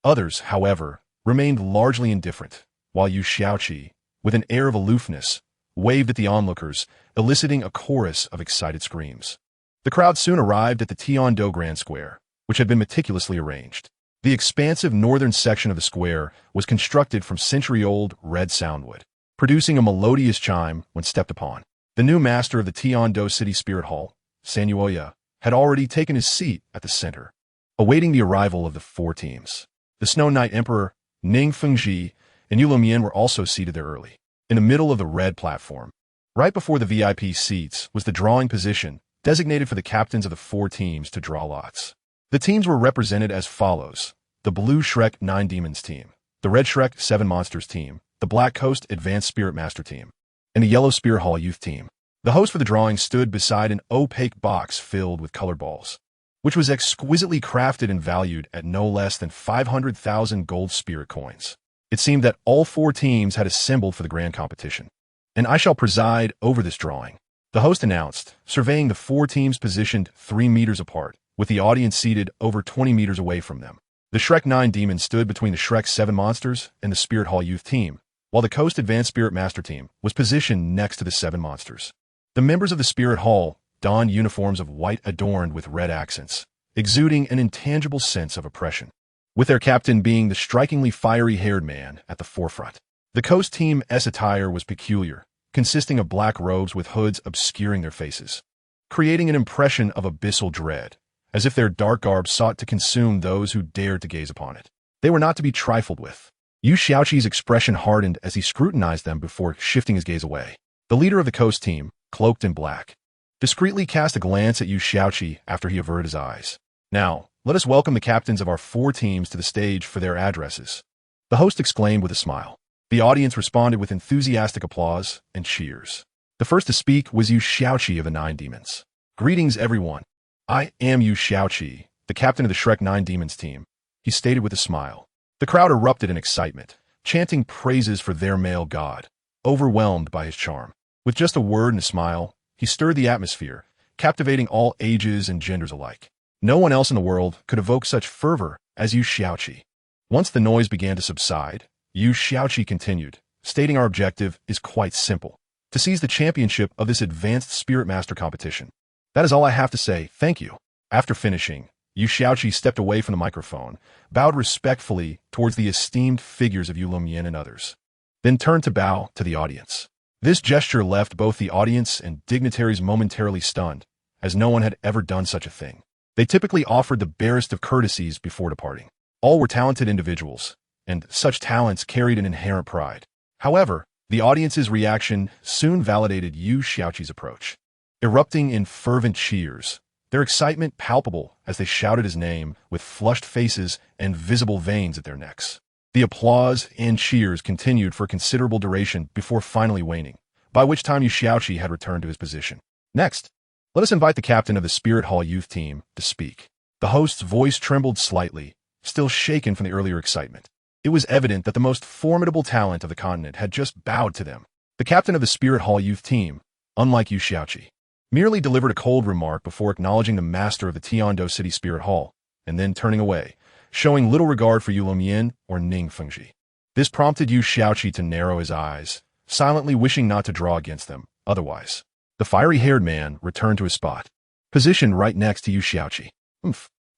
Others, however, remained largely indifferent, while Yu Xiaoqi, with an air of aloofness, waved at the onlookers, eliciting a chorus of excited screams. The crowd soon arrived at the Tiando Grand Square, which had been meticulously arranged. The expansive northern section of the square was constructed from century-old red soundwood, producing a melodious chime when stepped upon. The new master of the Tiando City Spirit Hall, Sanyuoya, had already taken his seat at the center, awaiting the arrival of the 4 teams. The Snow Knight Emperor, Ning Fengji, and Yu Lumian were also seated there early. In the middle of the red platform, right before the VIP seats, was the drawing position, designated for the captains of the 4 teams to draw lots. The teams were represented as follows: the Blue Shrek 9 Demons team, the Red Shrek 7 Monsters team, the Black Coast Advanced Spirit Master team, and the Yellow Spirit Hall Youth team. The host for the drawing stood beside an opaque box filled with colored balls, which was exquisitely crafted and valued at no less than 500,000 gold spirit coins. It seemed that all 4 teams had assembled for the grand competition, and I shall preside over this drawing, the host announced, surveying the 4 teams positioned 3 meters apart, with the audience seated over 20 meters away from them. The Shrek 9 Demons stood between the Shrek 7 Monsters and the Spirit Hall Youth team, while the Coast Advanced Spirit Master team was positioned next to the 7 monsters. The members of the Spirit Hall donned uniforms of white adorned with red accents, exuding an intangible sense of oppression, with their captain being the strikingly fiery-haired man at the forefront. The Coast team's attire was peculiar, consisting of black robes with hoods obscuring their faces, creating an impression of abyssal dread, as if their dark garb sought to consume those who dared to gaze upon it. They were not to be trifled with. Yu Xiaoqi's expression hardened as he scrutinized them before shifting his gaze away. The leader of the Coast team, cloaked in black, discreetly cast a glance at Yu Xiaoqi after he averted his eyes. Now, let us welcome the captains of our 4 teams to the stage for their addresses, the host exclaimed with a smile. The audience responded with enthusiastic applause and cheers. The first to speak was Yu Xiaoqi of the 9 Demons. Greetings, everyone. I am Yu Xiaoqi, the captain of the Shrek 9 Demons team, he stated with a smile. The crowd erupted in excitement, chanting praises for their male god, overwhelmed by his charm. With just a word and a smile, he stirred the atmosphere, captivating all ages and genders alike. No one else in the world could evoke such fervor as Yu Xiaoqi. Once the noise began to subside, Yu Xiaoqi continued, stating our objective is quite simple: to seize the championship of this advanced Spirit Master competition. That is all I have to say, thank you. After finishing, Yu Xiaoqi stepped away from the microphone, bowed respectfully towards the esteemed figures of Yu Lumian and others, then turned to bow to the audience. This gesture left both the audience and dignitaries momentarily stunned, as no one had ever done such a thing. They typically offered the barest of courtesies before departing. All were talented individuals, and such talents carried an inherent pride. However, the audience's reaction soon validated Yu Xiaoqi's approach. Erupting in fervent cheers, their excitement palpable as they shouted his name with flushed faces and visible veins at their necks. The applause and cheers continued for a considerable duration before finally waning, by which time Yu Xiaoqi had returned to his position. Next, let us invite the captain of the Spirit Hall Youth team to speak. The host's voice trembled slightly, still shaken from the earlier excitement. It was evident that the most formidable talent of the continent had just bowed to them. The captain of the Spirit Hall Youth team, unlike Yu Xiaoqi, merely delivered a cold remark before acknowledging the master of the Tiando City Spirit Hall, and then turning away, showing little regard for Yu Lumian or Ning Fengji. This prompted Yu Xiaoqi to narrow his eyes, silently wishing not to draw against them, otherwise. The fiery-haired man returned to his spot, positioned right next to Yu Xiaoqi.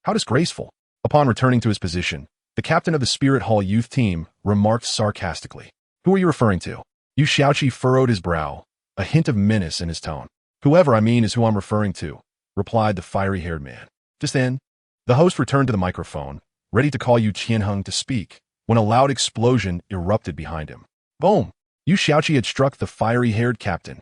How disgraceful. Upon returning to his position, the captain of the Spirit Hall Youth team remarked sarcastically, "Who are you referring to?" Yu Xiaoqi furrowed his brow, a hint of menace in his tone. "Whoever I mean is who I'm referring to," replied the fiery-haired man. Just then, the host returned to the microphone, ready to call Yu Qianheng to speak, when a loud explosion erupted behind him. Boom! Yu Xiaoqi had struck the fiery-haired captain.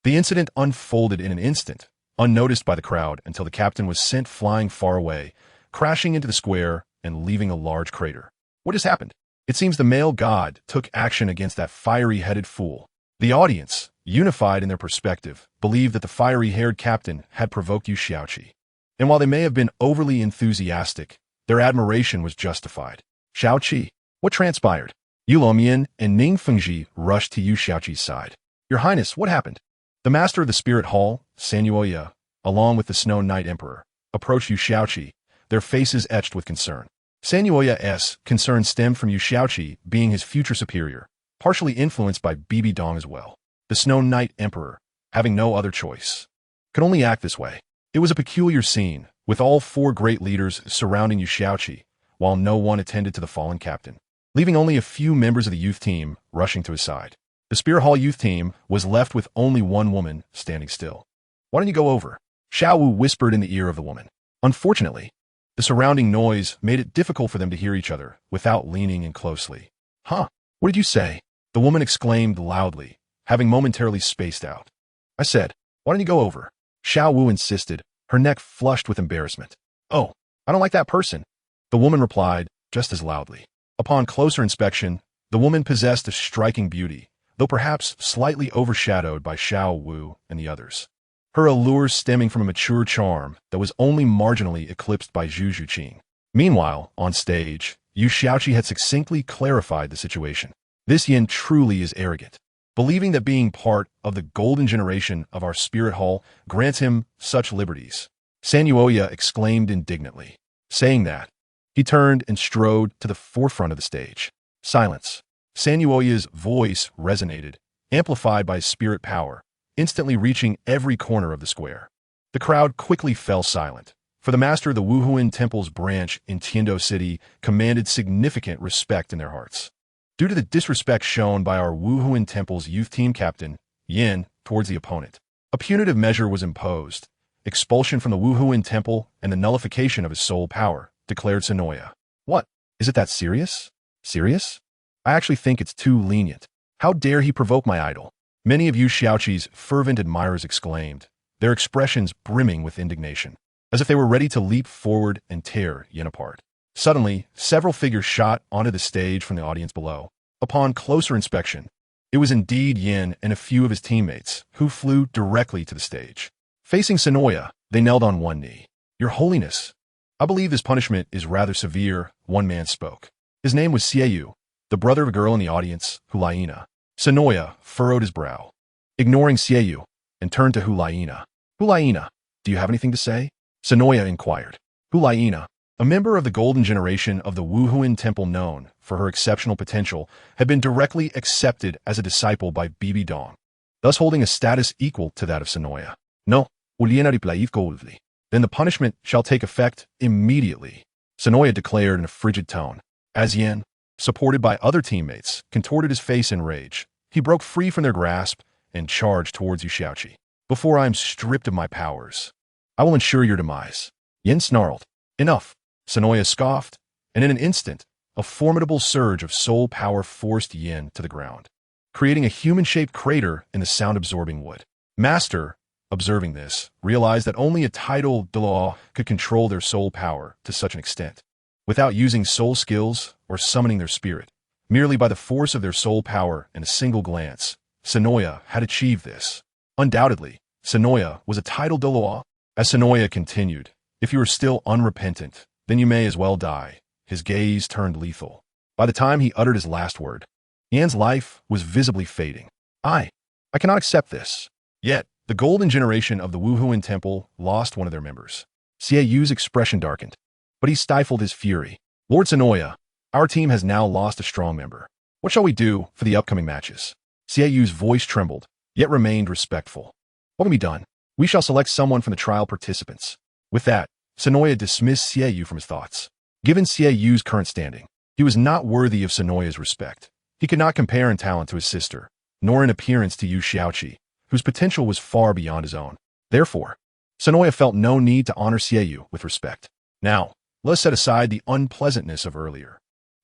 The incident unfolded in an instant, unnoticed by the crowd until the captain was sent flying far away, crashing into the square and leaving a large crater. What has happened? It seems the male god took action against that fiery-headed fool. The audience, unified in their perspective, believed that the fiery-haired captain had provoked Yu Xiaoqi. And while they may have been overly enthusiastic, their admiration was justified. Xiaoqi, what transpired? Yu Luomian and Ning Fengji rushed to Yu Xiaoqi's side. Your Highness, what happened? The master of the Spirit Hall, Sanyuoya, along with the Snow Knight Emperor, approached Yu Xiaoqi, their faces etched with concern. Sanyuoya's concern stemmed from Yu Xiaoqi being his future superior, partially influenced by Bibi Dong as well. The Snow Knight Emperor, having no other choice, could only act this way. It was a peculiar scene, with all four great leaders surrounding Yu Xiaoqi, while no one attended to the fallen captain, leaving only a few members of the youth team rushing to his side. The Spirit Hall youth team was left with only one woman standing still. Why don't you go over? Xiao Wu whispered in the ear of the woman. Unfortunately, the surrounding noise made it difficult for them to hear each other without leaning in closely. Huh? What did you say? The woman exclaimed loudly, having momentarily spaced out. I said, why don't you go over? Xiao Wu insisted, her neck flushed with embarrassment. Oh, I don't like that person. The woman replied, just as loudly. Upon closer inspection, the woman possessed a striking beauty, though perhaps slightly overshadowed by Xiao Wu and the others. Her allure stemming from a mature charm that was only marginally eclipsed by Zhu Zhuqing. Meanwhile, on stage, Yu Xiaoqi had succinctly clarified the situation. This yin truly is arrogant, believing that being part of the golden generation of our Spirit Hall grants him such liberties. Sanyuoya exclaimed indignantly. Saying that, he turned and strode to the forefront of the stage. Silence. Sanyuoya's voice resonated, amplified by his spirit power, instantly reaching every corner of the square. The crowd quickly fell silent, for the master of the Wuhuan Temple's branch in Tiando City commanded significant respect in their hearts. Due to the disrespect shown by our Wuhuan Temple's youth team captain, Yin, towards the opponent, a punitive measure was imposed, expulsion from the Wuhuan Temple and the nullification of his soul power, declared Sonoya. What? Is it that serious? Serious? I actually think it's too lenient. How dare he provoke my idol? Many of Yu Xiaoqi's fervent admirers exclaimed, their expressions brimming with indignation, as if they were ready to leap forward and tear Yin apart. Suddenly, several figures shot onto the stage from the audience below. Upon closer inspection, it was indeed Yin and a few of his teammates who flew directly to the stage. Facing Sonoya, they knelt on one knee. Your Holiness, I believe this punishment is rather severe, one man spoke. His name was Xieyu, the brother of a girl in the audience, Hulaina. Sonoya furrowed his brow, ignoring Xieyu, and turned to Hulaina. Hulaina, do you have anything to say? Sonoya inquired. Hulaina, a member of the golden generation of the Wuhuan Temple known for her exceptional potential, had been directly accepted as a disciple by Bibi Dong, thus holding a status equal to that of Sonoya. No, then the punishment shall take effect immediately, Sonoya declared in a frigid tone. As Yin, supported by other teammates, contorted his face in rage, he broke free from their grasp and charged towards Yu Xiaoqi. Before I am stripped of my powers, I will ensure your demise. Yin snarled. Enough. Sonoya scoffed, and in an instant, a formidable surge of soul power forced Yin to the ground, creating a human-shaped crater in the sound-absorbing wood. Master, observing this, realized that only a titled Dalu could control their soul power to such an extent, without using soul skills or summoning their spirit. Merely by the force of their soul power in a single glance, Sonoya had achieved this. Undoubtedly, Sonoya was a titled Dalu. As Sonoya continued, if you are still unrepentant, then you may as well die. His gaze turned lethal. By the time he uttered his last word, Yan's life was visibly fading. I cannot accept this. Yet, the golden generation of the Wuhuan Temple lost one of their members. Xieyu's expression darkened, but he stifled his fury. Lord Sonoya, our team has now lost a strong member. What shall we do for the upcoming matches? Xieyu's voice trembled, yet remained respectful. What can be done? We shall select someone from the trial participants. With that, Sonoya dismissed Xieyu from his thoughts. Given Xieyu's current standing, he was not worthy of Sonoya's respect. He could not compare in talent to his sister, nor in appearance to Yu Xiaoqi, whose potential was far beyond his own. Therefore, Sonoya felt no need to honor Xieyu with respect. Now, let us set aside the unpleasantness of earlier.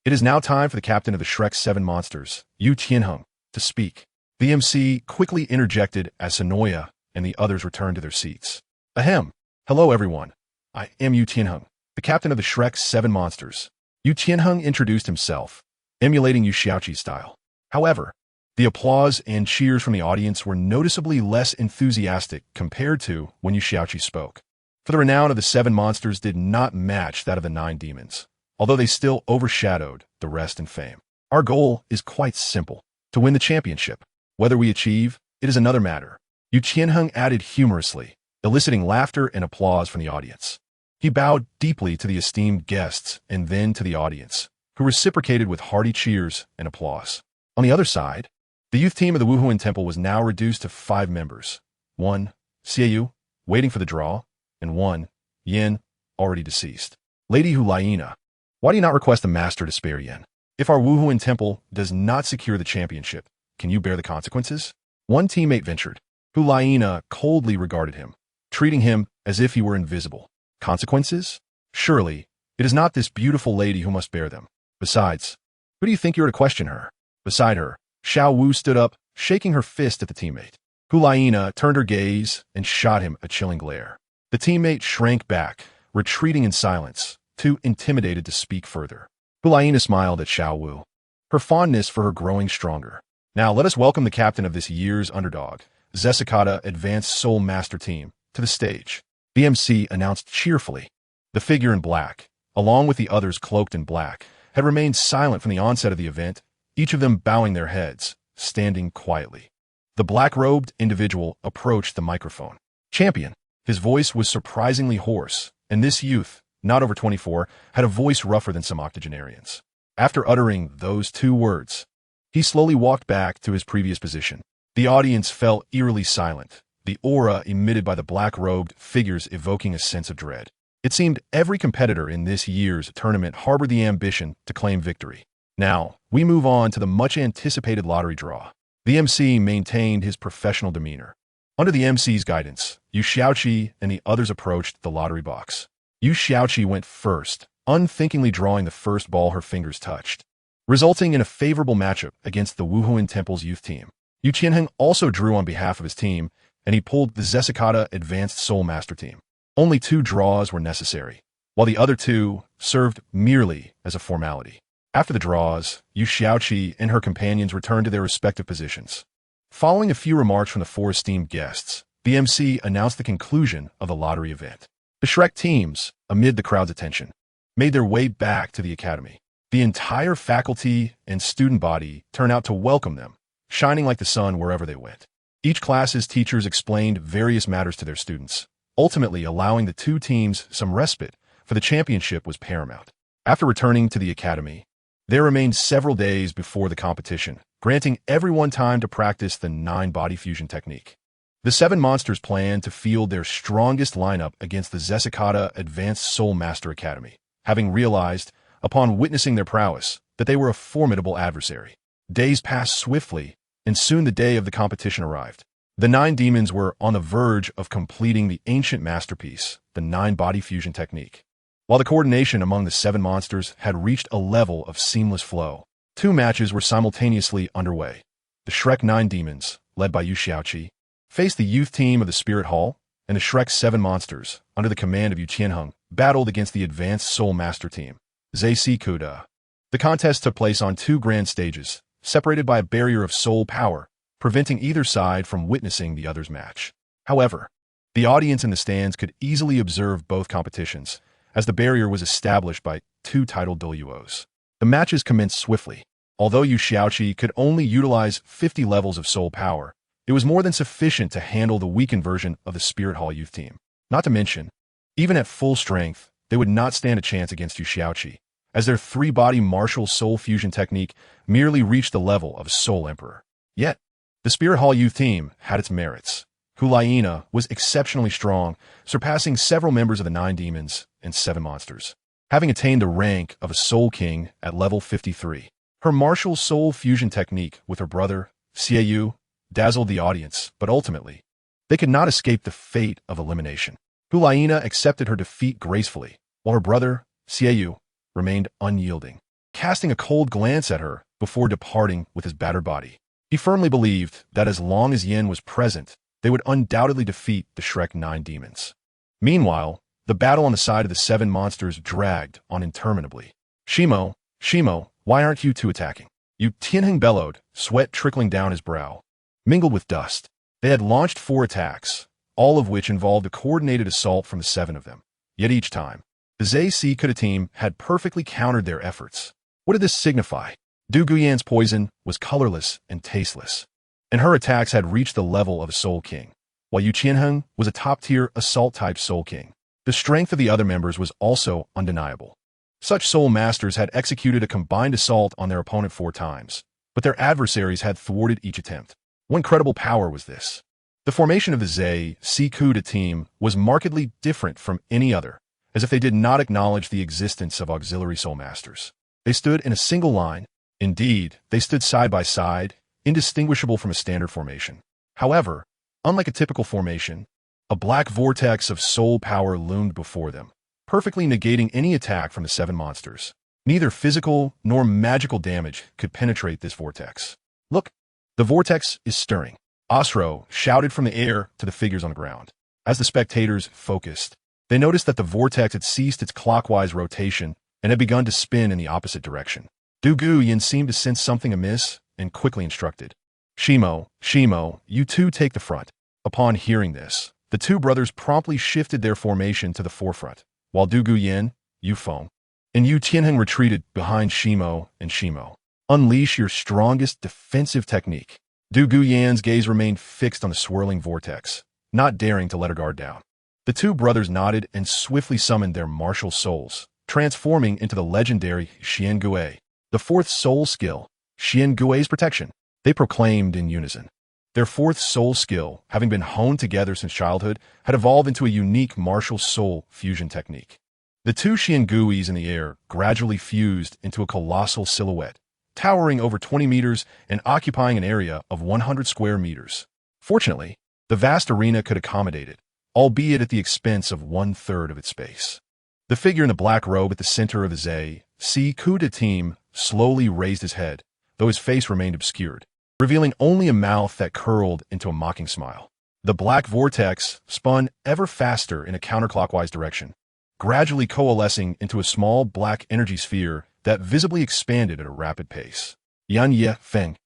It is now time for the captain of the Shrek's 7 monsters, Yu Tianheng, to speak. The MC quickly interjected as Sonoya and the others returned to their seats. Ahem. Hello everyone. I am Yu Tianheng, the captain of the Shrek's 7 monsters. Yu Tianheng introduced himself, emulating Yu Xiaoqi's style. However, The applause and cheers from the audience were noticeably less enthusiastic compared to when Yu Xiaoqi spoke. For the renown of the 7 monsters did not match that of the 9 demons, although they still overshadowed the rest in fame. Our goal is quite simple: to win the championship. Whether we achieve, it is another matter. Yu Qianheng added humorously, eliciting laughter and applause from the audience. He bowed deeply to the esteemed guests and then to the audience, who reciprocated with hearty cheers and applause. On the other side, the youth team of the Wuhuan Temple was now reduced to 5 members. 1, Xiaoyu, waiting for the draw, and 1, Yin, already deceased. Lady Hulaina, why do you not request the master to spare Yin? If our Wuhuan Temple does not secure the championship, can you bear the consequences? One teammate ventured. Hulaina coldly regarded him, treating him as if he were invisible. Consequences? Surely, it is not this beautiful lady who must bear them. Besides, who do you think you are to question her? Beside her, Xiao Wu stood up, shaking her fist at the teammate. Hulaina turned her gaze and shot him a chilling glare. The teammate shrank back, retreating in silence, too intimidated to speak further. Hulaina smiled at Xiao Wu, her fondness for her growing stronger. Now let us welcome the captain of this year's underdog, Zesikata Advanced Soul Master Team, to the stage. The MC announced cheerfully. The figure in black, along with the others cloaked in black, had remained silent from the onset of the event, each of them bowing their heads, standing quietly. The black-robed individual approached the microphone. Champion. His voice was surprisingly hoarse, and this youth, not over 24, had a voice rougher than some octogenarians. After uttering those 2 words, he slowly walked back to his previous position. The audience fell eerily silent, the aura emitted by the black-robed figures evoking a sense of dread. It seemed every competitor in this year's tournament harbored the ambition to claim victory. Now, we move on to the much-anticipated lottery draw. The MC maintained his professional demeanor. Under the MC's guidance, Yu Xiaoqi and the others approached the lottery box. Yu Xiaoqi went first, unthinkingly drawing the first ball her fingers touched, resulting in a favorable matchup against the Wuhuan Temple's youth team. Yu Qianheng also drew on behalf of his team, and he pulled the Zesikata Advanced Soul Master Team. Only 2 draws were necessary, while the other 2 served merely as a formality. After the draws, Yu Xiaoqi and her companions returned to their respective positions. Following a few remarks from the 4 esteemed guests, the MC announced the conclusion of the lottery event. The Shrek teams, amid the crowd's attention, made their way back to the academy. The entire faculty and student body turned out to welcome them, shining like the sun wherever they went. Each class's teachers explained various matters to their students, ultimately allowing the 2 teams some respite, for the championship was paramount. After returning to the academy, there remained several days before the competition, granting everyone time to practice the 9-body fusion technique. The 7 monsters planned to field their strongest lineup against the Zesikata Advanced Soul Master Academy, having realized, upon witnessing their prowess, that they were a formidable adversary. Days passed swiftly, and soon the day of the competition arrived. The 9 demons were on the verge of completing the ancient masterpiece, the 9-body fusion technique. While the coordination among the 7 monsters had reached a level of seamless flow, 2 matches were simultaneously underway. The Shrek 9 demons, led by Yu Xiaoqi, faced the youth team of the Spirit Hall, and the Shrek 7 monsters, under the command of Yu Qianheng, battled against the Advanced Soul Master Team, Zai Kuda. The contest took place on 2 grand stages, separated by a barrier of soul power, preventing either side from witnessing the other's match. However, the audience in the stands could easily observe both competitions, as the barrier was established by 2 titled Douluos. The matches commenced swiftly. Although Yu Xiaoqi could only utilize 50 levels of soul power, it was more than sufficient to handle the weakened version of the Spirit Hall youth team. Not to mention, even at full strength, they would not stand a chance against Yu Xiaoqi, as their 3-body martial soul fusion technique merely reached the level of Soul Emperor. Yet, the Spirit Hall youth team had its merits. Hulaina was exceptionally strong, surpassing several members of the 9 demons and 7 monsters, having attained the rank of a Soul King at level 53. Her martial soul fusion technique with her brother, Xiaoyu, dazzled the audience, but ultimately, they could not escape the fate of elimination. Hulaina accepted her defeat gracefully, while her brother, Xiaoyu, remained unyielding, casting a cold glance at her before departing with his battered body. He firmly believed that as long as Yin was present, they would undoubtedly defeat the Shrek 9 demons. Meanwhile, the battle on the side of the 7 monsters dragged on interminably. Shimo, why aren't you 2 attacking? Yu Tianheng bellowed, sweat trickling down his brow. Mingled with dust, they had launched 4 attacks, all of which involved a coordinated assault from the 7 of them. Yet each time, the Zai Kuda team had perfectly countered their efforts. What did this signify? Du Guyan's poison was colorless and tasteless, and her attacks had reached the level of a Soul King, while Yu Qianheng was a top-tier assault-type Soul King. The strength of the other members was also undeniable. Such Soul Masters had executed a combined assault on their opponent 4 times, but their adversaries had thwarted each attempt. What incredible power was this? The formation of the Zai Kuda team was markedly different from any other, as if they did not acknowledge the existence of auxiliary Soul Masters. They stood in a single line. Indeed, they stood side by side, indistinguishable from a standard formation. However, unlike a typical formation, a black vortex of soul power loomed before them, perfectly negating any attack from the 7 monsters. Neither physical nor magical damage could penetrate this vortex. Look, the vortex is stirring. Osro shouted from the air to the figures on the ground. As the spectators focused, they noticed that the vortex had ceased its clockwise rotation and had begun to spin in the opposite direction. Du Guyan seemed to sense something amiss and quickly instructed. Shimo, you two take the front. Upon hearing this, the 2 brothers promptly shifted their formation to the forefront, while Du Guyan, Yu Feng, and Yu Tianheng retreated behind Shimo and Shimo. Unleash your strongest defensive technique. Du Guyan's gaze remained fixed on the swirling vortex, not daring to let her guard down. The 2 brothers nodded and swiftly summoned their martial souls, transforming into the legendary Xian Gui. The 4th soul skill, Xian Gui's protection, they proclaimed in unison. Their 4th soul skill, having been honed together since childhood, had evolved into a unique martial soul fusion technique. The 2 Xian Guis in the air gradually fused into a colossal silhouette, towering over 20 meters and occupying an area of 100 square meters. Fortunately, the vast arena could accommodate it, albeit at the expense of 1/3 of its space. The figure in the black robe at the center of the Zai Kuda team slowly raised his head, though his face remained obscured, revealing only a mouth that curled into a mocking smile. The black vortex spun ever faster in a counterclockwise direction, gradually coalescing into a small black energy sphere that visibly expanded at a rapid pace. Yan Ye Feng,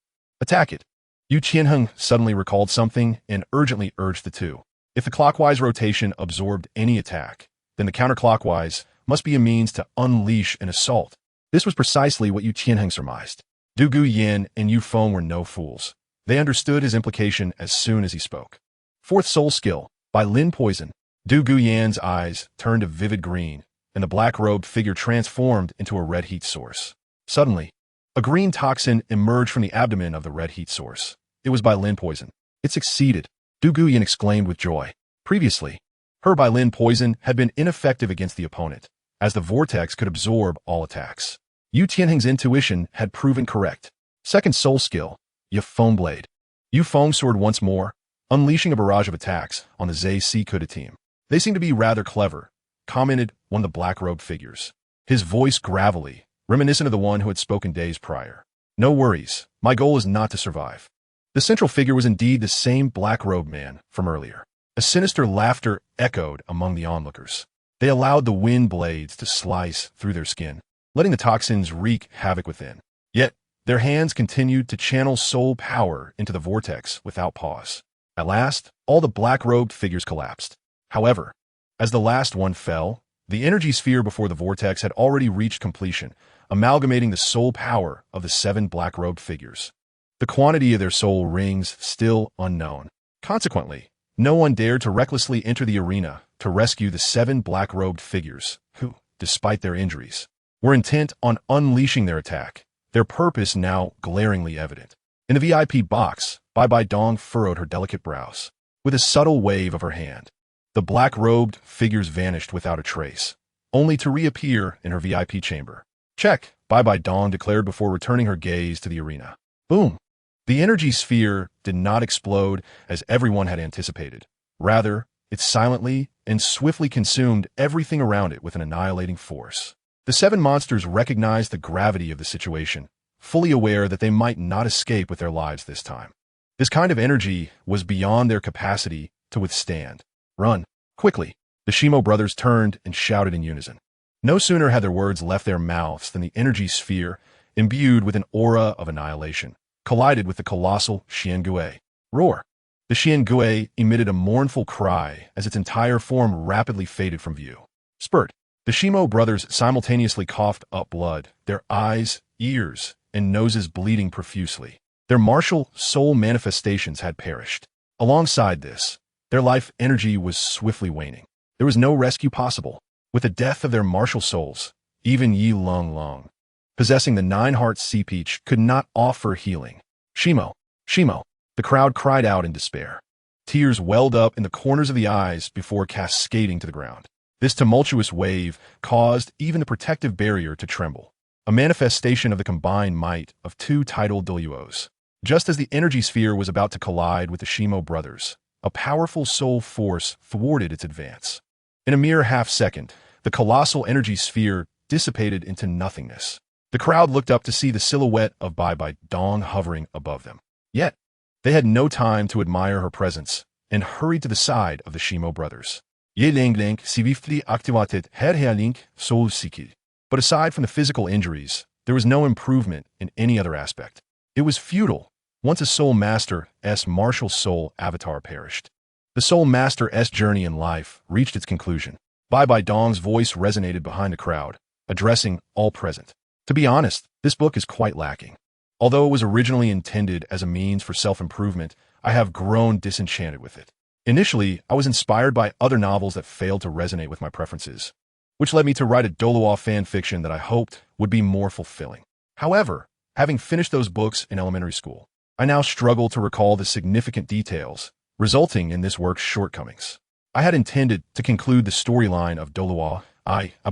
attack it. Yu Qianheng suddenly recalled something and urgently urged the 2. If the clockwise rotation absorbed any attack, then the counterclockwise must be a means to unleash an assault. This was precisely what Yu Qianheng surmised. Du Guyan and Yu Feng were no fools. They understood his implication as soon as he spoke. 4th soul skill, by Lin Poison. Du Guyan's eyes turned a vivid green, and the black-robed figure transformed into a red heat source. Suddenly, a green toxin emerged from the abdomen of the red heat source. It was by Lin Poison. It succeeded, Du Guyan exclaimed with joy. Previously, her by Lin Poison had been ineffective against the opponent, as the vortex could absorb all attacks. Yu Tianheng's intuition had proven correct. 2nd soul skill, Yu Feng Blade. Yu Feng soared once more, unleashing a barrage of attacks on the Zai Kuda team. They seem to be rather clever, commented one of the black-robed figures, his voice gravelly, reminiscent of the one who had spoken days prior. No worries, my goal is not to survive. The central figure was indeed the same black-robed man from earlier. A sinister laughter echoed among the onlookers. They allowed the wind blades to slice through their skin, letting the toxins wreak havoc within. Yet, their hands continued to channel soul power into the vortex without pause. At last, all the black-robed figures collapsed. However, as the last one fell, the energy sphere before the vortex had already reached completion, amalgamating the soul power of the 7 black-robed figures. The quantity of their soul rings still unknown. Consequently, no one dared to recklessly enter the arena to rescue the 7 black-robed figures, who, despite their injuries, were intent on unleashing their attack, their purpose now glaringly evident. In the VIP box, Bai Dong furrowed her delicate brows. With a subtle wave of her hand, the black-robed figures vanished without a trace, only to reappear in her VIP chamber. Check, Bai Dong declared before returning her gaze to the arena. Boom! The energy sphere did not explode as everyone had anticipated. Rather, it silently and swiftly consumed everything around it with an annihilating force. The 7 monsters recognized the gravity of the situation, fully aware that they might not escape with their lives this time. This kind of energy was beyond their capacity to withstand. Run, quickly! The Shimo brothers turned and shouted in unison. No sooner had their words left their mouths than the energy sphere imbued with an aura of annihilation, collided with the colossal Xiangui. Roar! The Xiangui emitted a mournful cry as its entire form rapidly faded from view. Spurt! The Shimo brothers simultaneously coughed up blood, their eyes, ears, and noses bleeding profusely. Their martial soul manifestations had perished. Alongside this, their life energy was swiftly waning. There was no rescue possible. With the death of their martial souls, even Yi Lung Lung, possessing the 9 hearts sea peach, could not offer healing. Shimo! Shimo! The crowd cried out in despair. Tears welled up in the corners of the eyes before cascading to the ground. This tumultuous wave caused even the protective barrier to tremble, a manifestation of the combined might of 2 tidal Douluos. Just as the energy sphere was about to collide with the Shimo brothers, a powerful soul force thwarted its advance. In a mere half-second, the colossal energy sphere dissipated into nothingness. The crowd looked up to see the silhouette of Bai Bai Dong hovering above them. Yet, they had no time to admire her presence and hurried to the side of the Shimo brothers. Ye Link sivifli activated Link soul sikil. But aside from the physical injuries, there was no improvement in any other aspect. It was futile. Once a Soul Master's martial soul avatar perished, the Soul Master's journey in life reached its conclusion. Bai Bai Dong's voice resonated behind the crowd, addressing all present. To be honest, this book is quite lacking. Although it was originally intended as a means for self-improvement, I have grown disenchanted with it. Initially, I was inspired by other novels that failed to resonate with my preferences, which led me to write a Douluo fan fiction that I hoped would be more fulfilling. However, having finished those books in elementary school, I now struggle to recall the significant details, resulting in this work's shortcomings. I had intended to conclude the storyline of Douluo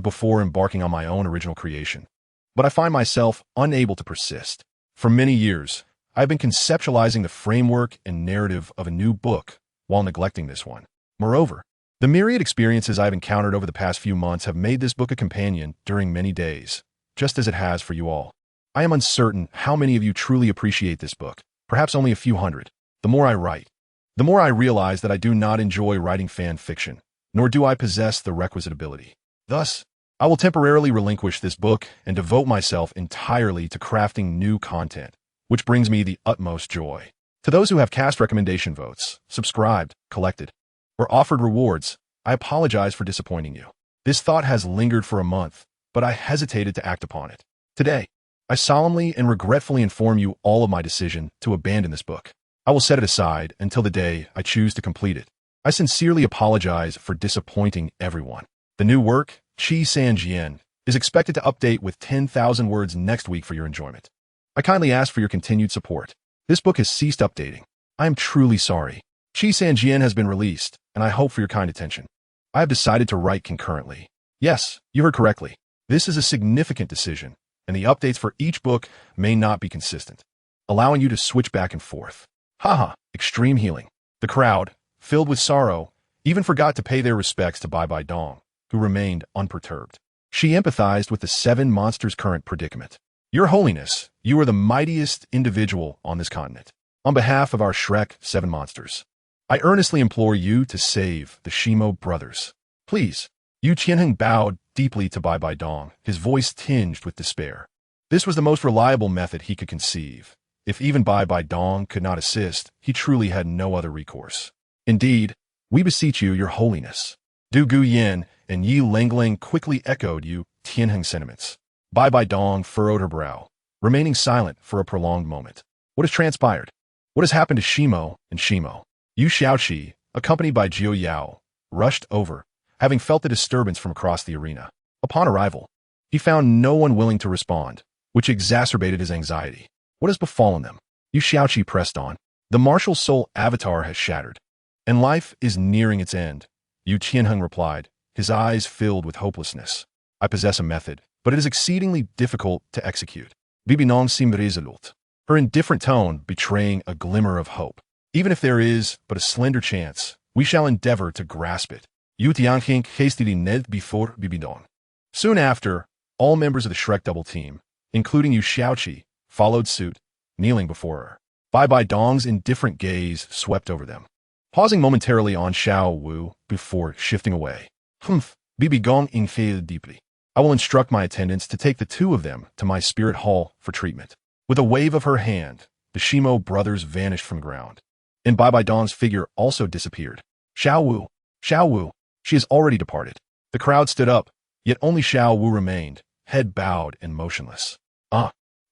before embarking on my own original creation, but I find myself unable to persist. For many years, I've been conceptualizing the framework and narrative of a new book while neglecting this one. Moreover, the myriad experiences I've encountered over the past few months have made this book a companion during many days, just as it has for you all. I am uncertain how many of you truly appreciate this book, perhaps only a few hundred. The more I write, the more I realize that I do not enjoy writing fan fiction, nor do I possess the requisite ability. Thus, I will temporarily relinquish this book and devote myself entirely to crafting new content, which brings me the utmost joy. To those who have cast recommendation votes, subscribed, collected, or offered rewards, I apologize for disappointing you. This thought has lingered for a month, but I hesitated to act upon it. Today, I solemnly and regretfully inform you all of my decision to abandon this book. I will set it aside until the day I choose to complete it. I sincerely apologize for disappointing everyone. The new work, Qi San Jian, is expected to update with 10,000 words next week for your enjoyment. I kindly ask for your continued support. This book has ceased updating. I am truly sorry. Qi San Jian has been released, and I hope for your kind attention. I have decided to write concurrently. Yes, you heard correctly. This is a significant decision, and the updates for each book may not be consistent, allowing you to switch back and forth. Haha, extreme healing. The crowd, filled with sorrow, even forgot to pay their respects to Bai Bai Dong, who remained unperturbed. She empathized with the 7 monsters' current predicament. Your Holiness, you are the mightiest individual on this continent. On behalf of our Shrek 7 monsters, I earnestly implore you to save the Shimo brothers. Please. Yu Qianheng bowed deeply to Bai Bai Dong, his voice tinged with despair. This was the most reliable method he could conceive. If even Bai Bai Dong could not assist, he truly had no other recourse. Indeed, we beseech you, Your Holiness. Du Guyan and Yi Lengling quickly echoed Yu Tianheng's sentiments. Bai Bai Dong furrowed her brow, remaining silent for a prolonged moment. What has transpired? What has happened to Shimo and Shimo? Yu Xiaoqi, accompanied by Jiu Yao, rushed over, having felt the disturbance from across the arena. Upon arrival, he found no one willing to respond, which exacerbated his anxiety. What has befallen them? Yu Xiaoqi pressed on. The martial soul avatar has shattered, and life is nearing its end. Yu Qianheng replied, his eyes filled with hopelessness. I possess a method, but it is exceedingly difficult to execute. Bibi non sim resolute. Her indifferent tone betraying a glimmer of hope. Even if there is but a slender chance, we shall endeavor to grasp it. Yu Tianheng hastily knelt before Bibi Dong. Soon after, all members of the Shrek double team, including Yu Xiaoqi, followed suit, kneeling before her. Bai Bai Dong's indifferent gaze swept over them, pausing momentarily on Xiao Wu before shifting away. Bibi Gong inhaled deeply. I will instruct my attendants to take the two of them to my spirit hall for treatment. With a wave of her hand, the Shimo brothers vanished from the ground. And Bai Dong's figure also disappeared. Xiao Wu, she has already departed. The crowd stood up, yet only Xiao Wu remained, head bowed and motionless.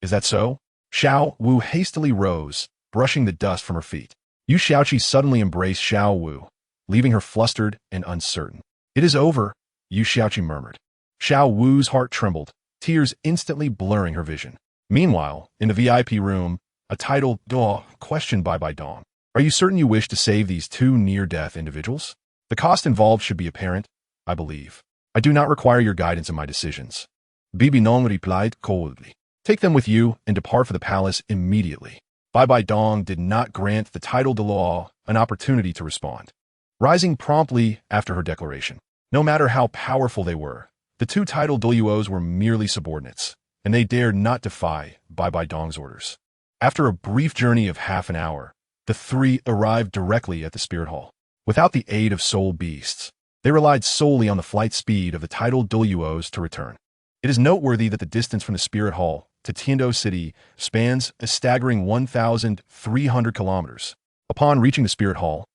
Is that so? Xiao Wu hastily rose, brushing the dust from her feet. Yu Xiaoqi suddenly embraced Xiao Wu, leaving her flustered and uncertain. It is over, Yu Xiaoqi murmured. Xiao Wu's heart trembled, tears instantly blurring her vision. Meanwhile, in the VIP room, a titled Duo questioned Bai Dong. Are you certain you wish to save these two near-death individuals? The cost involved should be apparent, I believe. I do not require your guidance in my decisions. Bibi Nong replied coldly. Take them with you and depart for the palace immediately. Bai Dong did not grant the title Dalu an opportunity to respond. Rising promptly after her declaration. No matter how powerful they were, the two titled Daluos were merely subordinates, and they dared not defy Bai Dong's orders. After a brief journey of half an hour, the three arrived directly at the spirit hall. Without the aid of soul beasts, they relied solely on the flight speed of the titled Daluos to return. It is noteworthy that the distance from the spirit hall to Tiando City spans a staggering 1,300 kilometers. Upon reaching the spirit hall,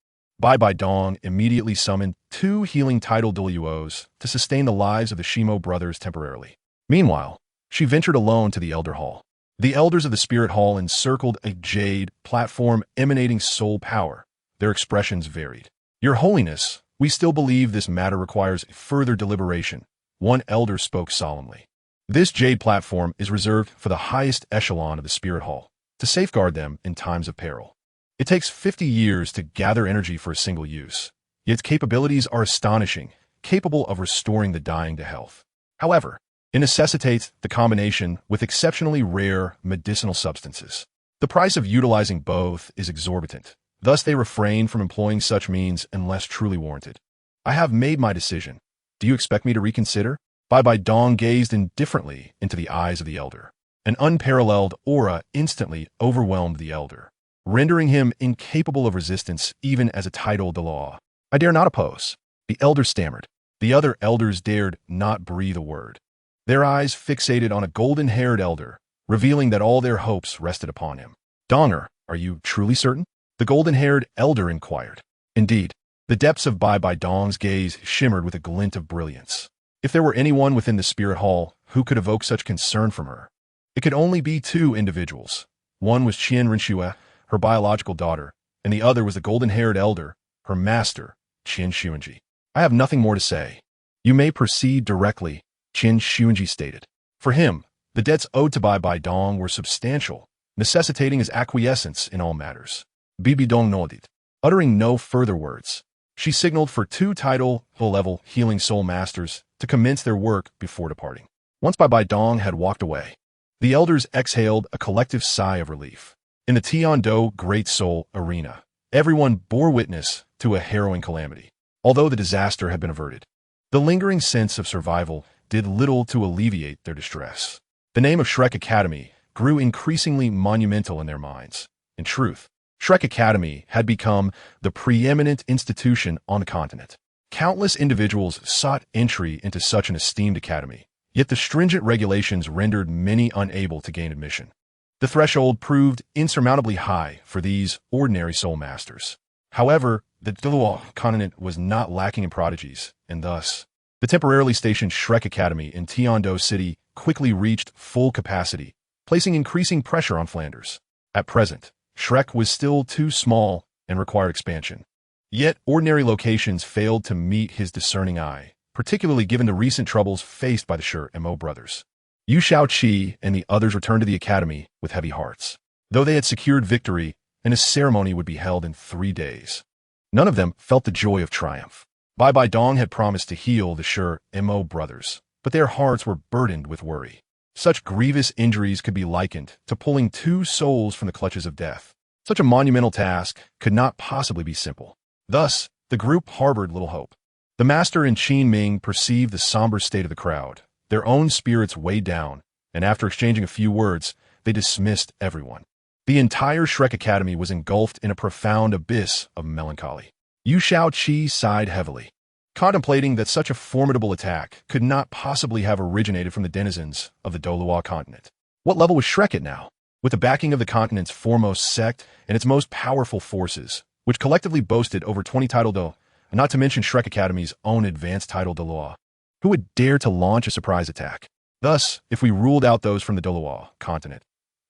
Bai Dong immediately summoned two healing titled Daluos to sustain the lives of the Shimo brothers temporarily. Meanwhile, she ventured alone to the Elder Hall. The elders of the spirit hall encircled a jade platform emanating soul power. Their expressions varied. Your Holiness, we still believe this matter requires further deliberation. One elder spoke solemnly. This jade platform is reserved for the highest echelon of the spirit hall, to safeguard them in times of peril. It takes 50 years to gather energy for a single use, yet its capabilities are astonishing, capable of restoring the dying to health. However, it necessitates the combination with exceptionally rare medicinal substances. The price of utilizing both is exorbitant. Thus, they refrain from employing such means unless truly warranted. I have made my decision. Do you expect me to reconsider? Bai Dong gazed indifferently into the eyes of the elder. An unparalleled aura instantly overwhelmed the elder, rendering him incapable of resistance even as a title Dalu. I dare not oppose. The elder stammered. The other elders dared not breathe a word. Their eyes fixated on a golden-haired elder, revealing that all their hopes rested upon him. Donger, are you truly certain? The golden-haired elder inquired. Indeed, the depths of Bai Dong's gaze shimmered with a glint of brilliance. If there were anyone within the spirit hall who could evoke such concern from her, it could only be two individuals. One was Qian Rinxue, her biological daughter, and the other was the golden-haired elder, her master, Qian Xuanji. I have nothing more to say. You may proceed directly, Qian Xuanji stated. For him, the debts owed to Bai Dong were substantial, necessitating his acquiescence in all matters. Bibi Dong nodded. Uttering no further words, she signaled for two title-level healing soul masters to commence their work before departing. Once Bai Dong had walked away, the elders exhaled a collective sigh of relief. In the Tiando Great Soul Arena, everyone bore witness to a harrowing calamity. Although the disaster had been averted, the lingering sense of survival did little to alleviate their distress. The name of Shrek Academy grew increasingly monumental in their minds. In truth, Shrek Academy had become the preeminent institution on the continent. Countless individuals sought entry into such an esteemed academy, yet the stringent regulations rendered many unable to gain admission. The threshold proved insurmountably high for these ordinary soul masters. However, the Dual continent was not lacking in prodigies, and thus, the temporarily stationed Shrek Academy in Tiando City quickly reached full capacity, placing increasing pressure on Flanders. At present, Shrek was still too small and required expansion. Yet, ordinary locations failed to meet his discerning eye, particularly given the recent troubles faced by the Shimo brothers. Yu Xiaoqi and the others returned to the academy with heavy hearts. Though they had secured victory, and a ceremony would be held in 3 days, none of them felt the joy of triumph. Bai Dong had promised to heal the Shimo brothers, but their hearts were burdened with worry. Such grievous injuries could be likened to pulling two souls from the clutches of death. Such a monumental task could not possibly be simple. Thus, the group harbored little hope. The master and Qin Ming perceived the somber state of the crowd. Their own spirits weighed down, and after exchanging a few words, they dismissed everyone. The entire Shrek Academy was engulfed in a profound abyss of melancholy. Yu Xiaoqi sighed heavily. contemplating that such a formidable attack could not possibly have originated from the denizens of the Douluo continent. What level was Shrek at now? With the backing of the continent's foremost sect and its most powerful forces, which collectively boasted over 20 title Do, and not to mention Shrek Academy's own advanced title Dalu, who would dare to launch a surprise attack? Thus, if we ruled out those from the Douluo continent,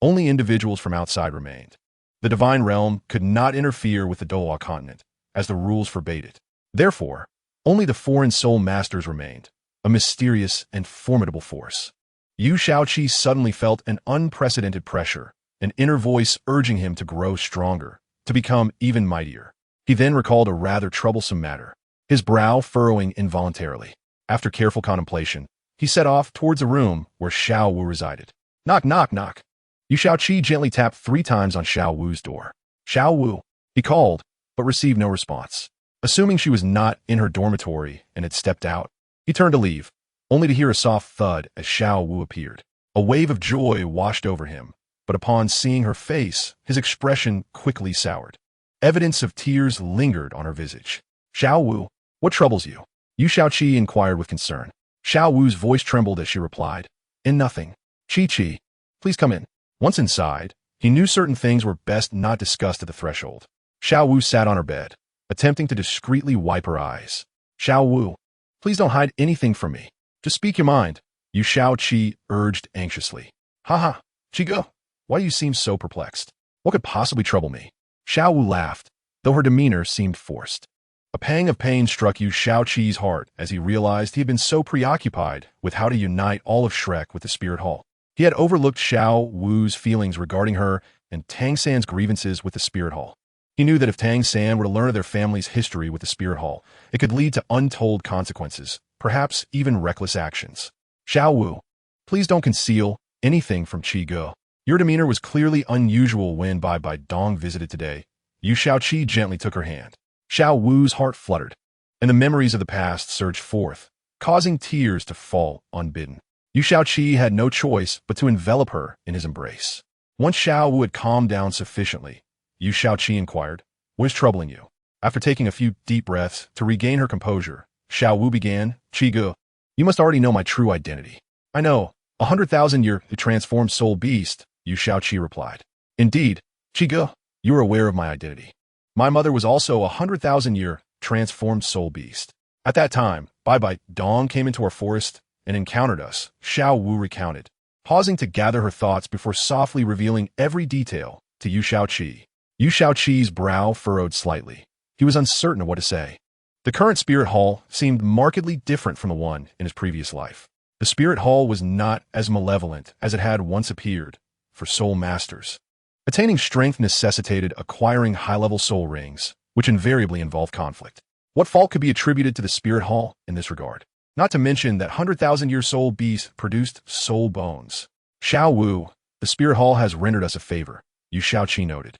only individuals from outside remained. The divine realm could not interfere with the Douluo continent, as the rules forbade it. Therefore, only the foreign soul masters remained, a mysterious and formidable force. Yu Shaoqi suddenly felt an unprecedented pressure, an inner voice urging him to grow stronger, to become even mightier. He then recalled a rather troublesome matter, his brow furrowing involuntarily. After careful contemplation, he set off towards a room where Xiao Wu resided. Knock, knock, knock. Yu Shaoqi gently tapped 3 times on Xiao Wu's door. Xiao Wu, he called, but received no response. Assuming she was not in her dormitory and had stepped out, he turned to leave, only to hear a soft thud as Xiao Wu appeared. A wave of joy washed over him, but upon seeing her face, his expression quickly soured. Evidence of tears lingered on her visage. Xiao Wu, what troubles you? Yu Shaoqi inquired with concern. Xiao Wu's voice trembled as she replied, In nothing. Chi, please come in. Once inside, he knew certain things were best not discussed at the threshold. Xiao Wu sat on her bed, attempting to discreetly wipe her eyes. Xiao Wu, please don't hide anything from me. Just speak your mind, Yu Shaoqi urged anxiously. Haha, Chigo, why do you seem so perplexed? What could possibly trouble me? Xiao Wu laughed, though her demeanor seemed forced. A pang of pain struck Yu Shaoqi's heart as he realized he had been so preoccupied with how to unite all of Shrek with the Spirit Hall. He had overlooked Xiao Wu's feelings regarding her and Tang San's grievances with the Spirit Hall. He knew that if Tang San were to learn of their family's history with the Spirit Hall, it could lead to untold consequences, perhaps even reckless actions. Xiao Wu, please don't conceal anything from Qi Ge. Your demeanor was clearly unusual when Bai Dong visited today. Yu Shaoqi gently took her hand. Xiao Wu's heart fluttered, and the memories of the past surged forth, causing tears to fall unbidden. Yu Shaoqi had no choice but to envelop her in his embrace. Once Xiao Wu had calmed down sufficiently, Yu Shaoqi inquired, What is troubling you? After taking a few deep breaths to regain her composure, Xiao Wu began, Qi Ge, you must already know my true identity. I know, 100,000-year transformed soul beast, Yu Shaoqi replied. Indeed, Qi Ge, you are aware of my identity. My mother was also a 100,000-year transformed soul beast. At that time, Bai Dong came into our forest and encountered us, Xiao Wu recounted, pausing to gather her thoughts before softly revealing every detail to Yu Shaoqi. Yu Shaoqi's brow furrowed slightly. He was uncertain of what to say. The current Spirit Hall seemed markedly different from the one in his previous life. The Spirit Hall was not as malevolent as it had once appeared for soul masters. Attaining strength necessitated acquiring high-level soul rings, which invariably involved conflict. What fault could be attributed to the Spirit Hall in this regard? Not to mention that 100,000-year soul beast produced soul bones. Xiao Wu, the Spirit Hall has rendered us a favor, Yu Shaoqi noted.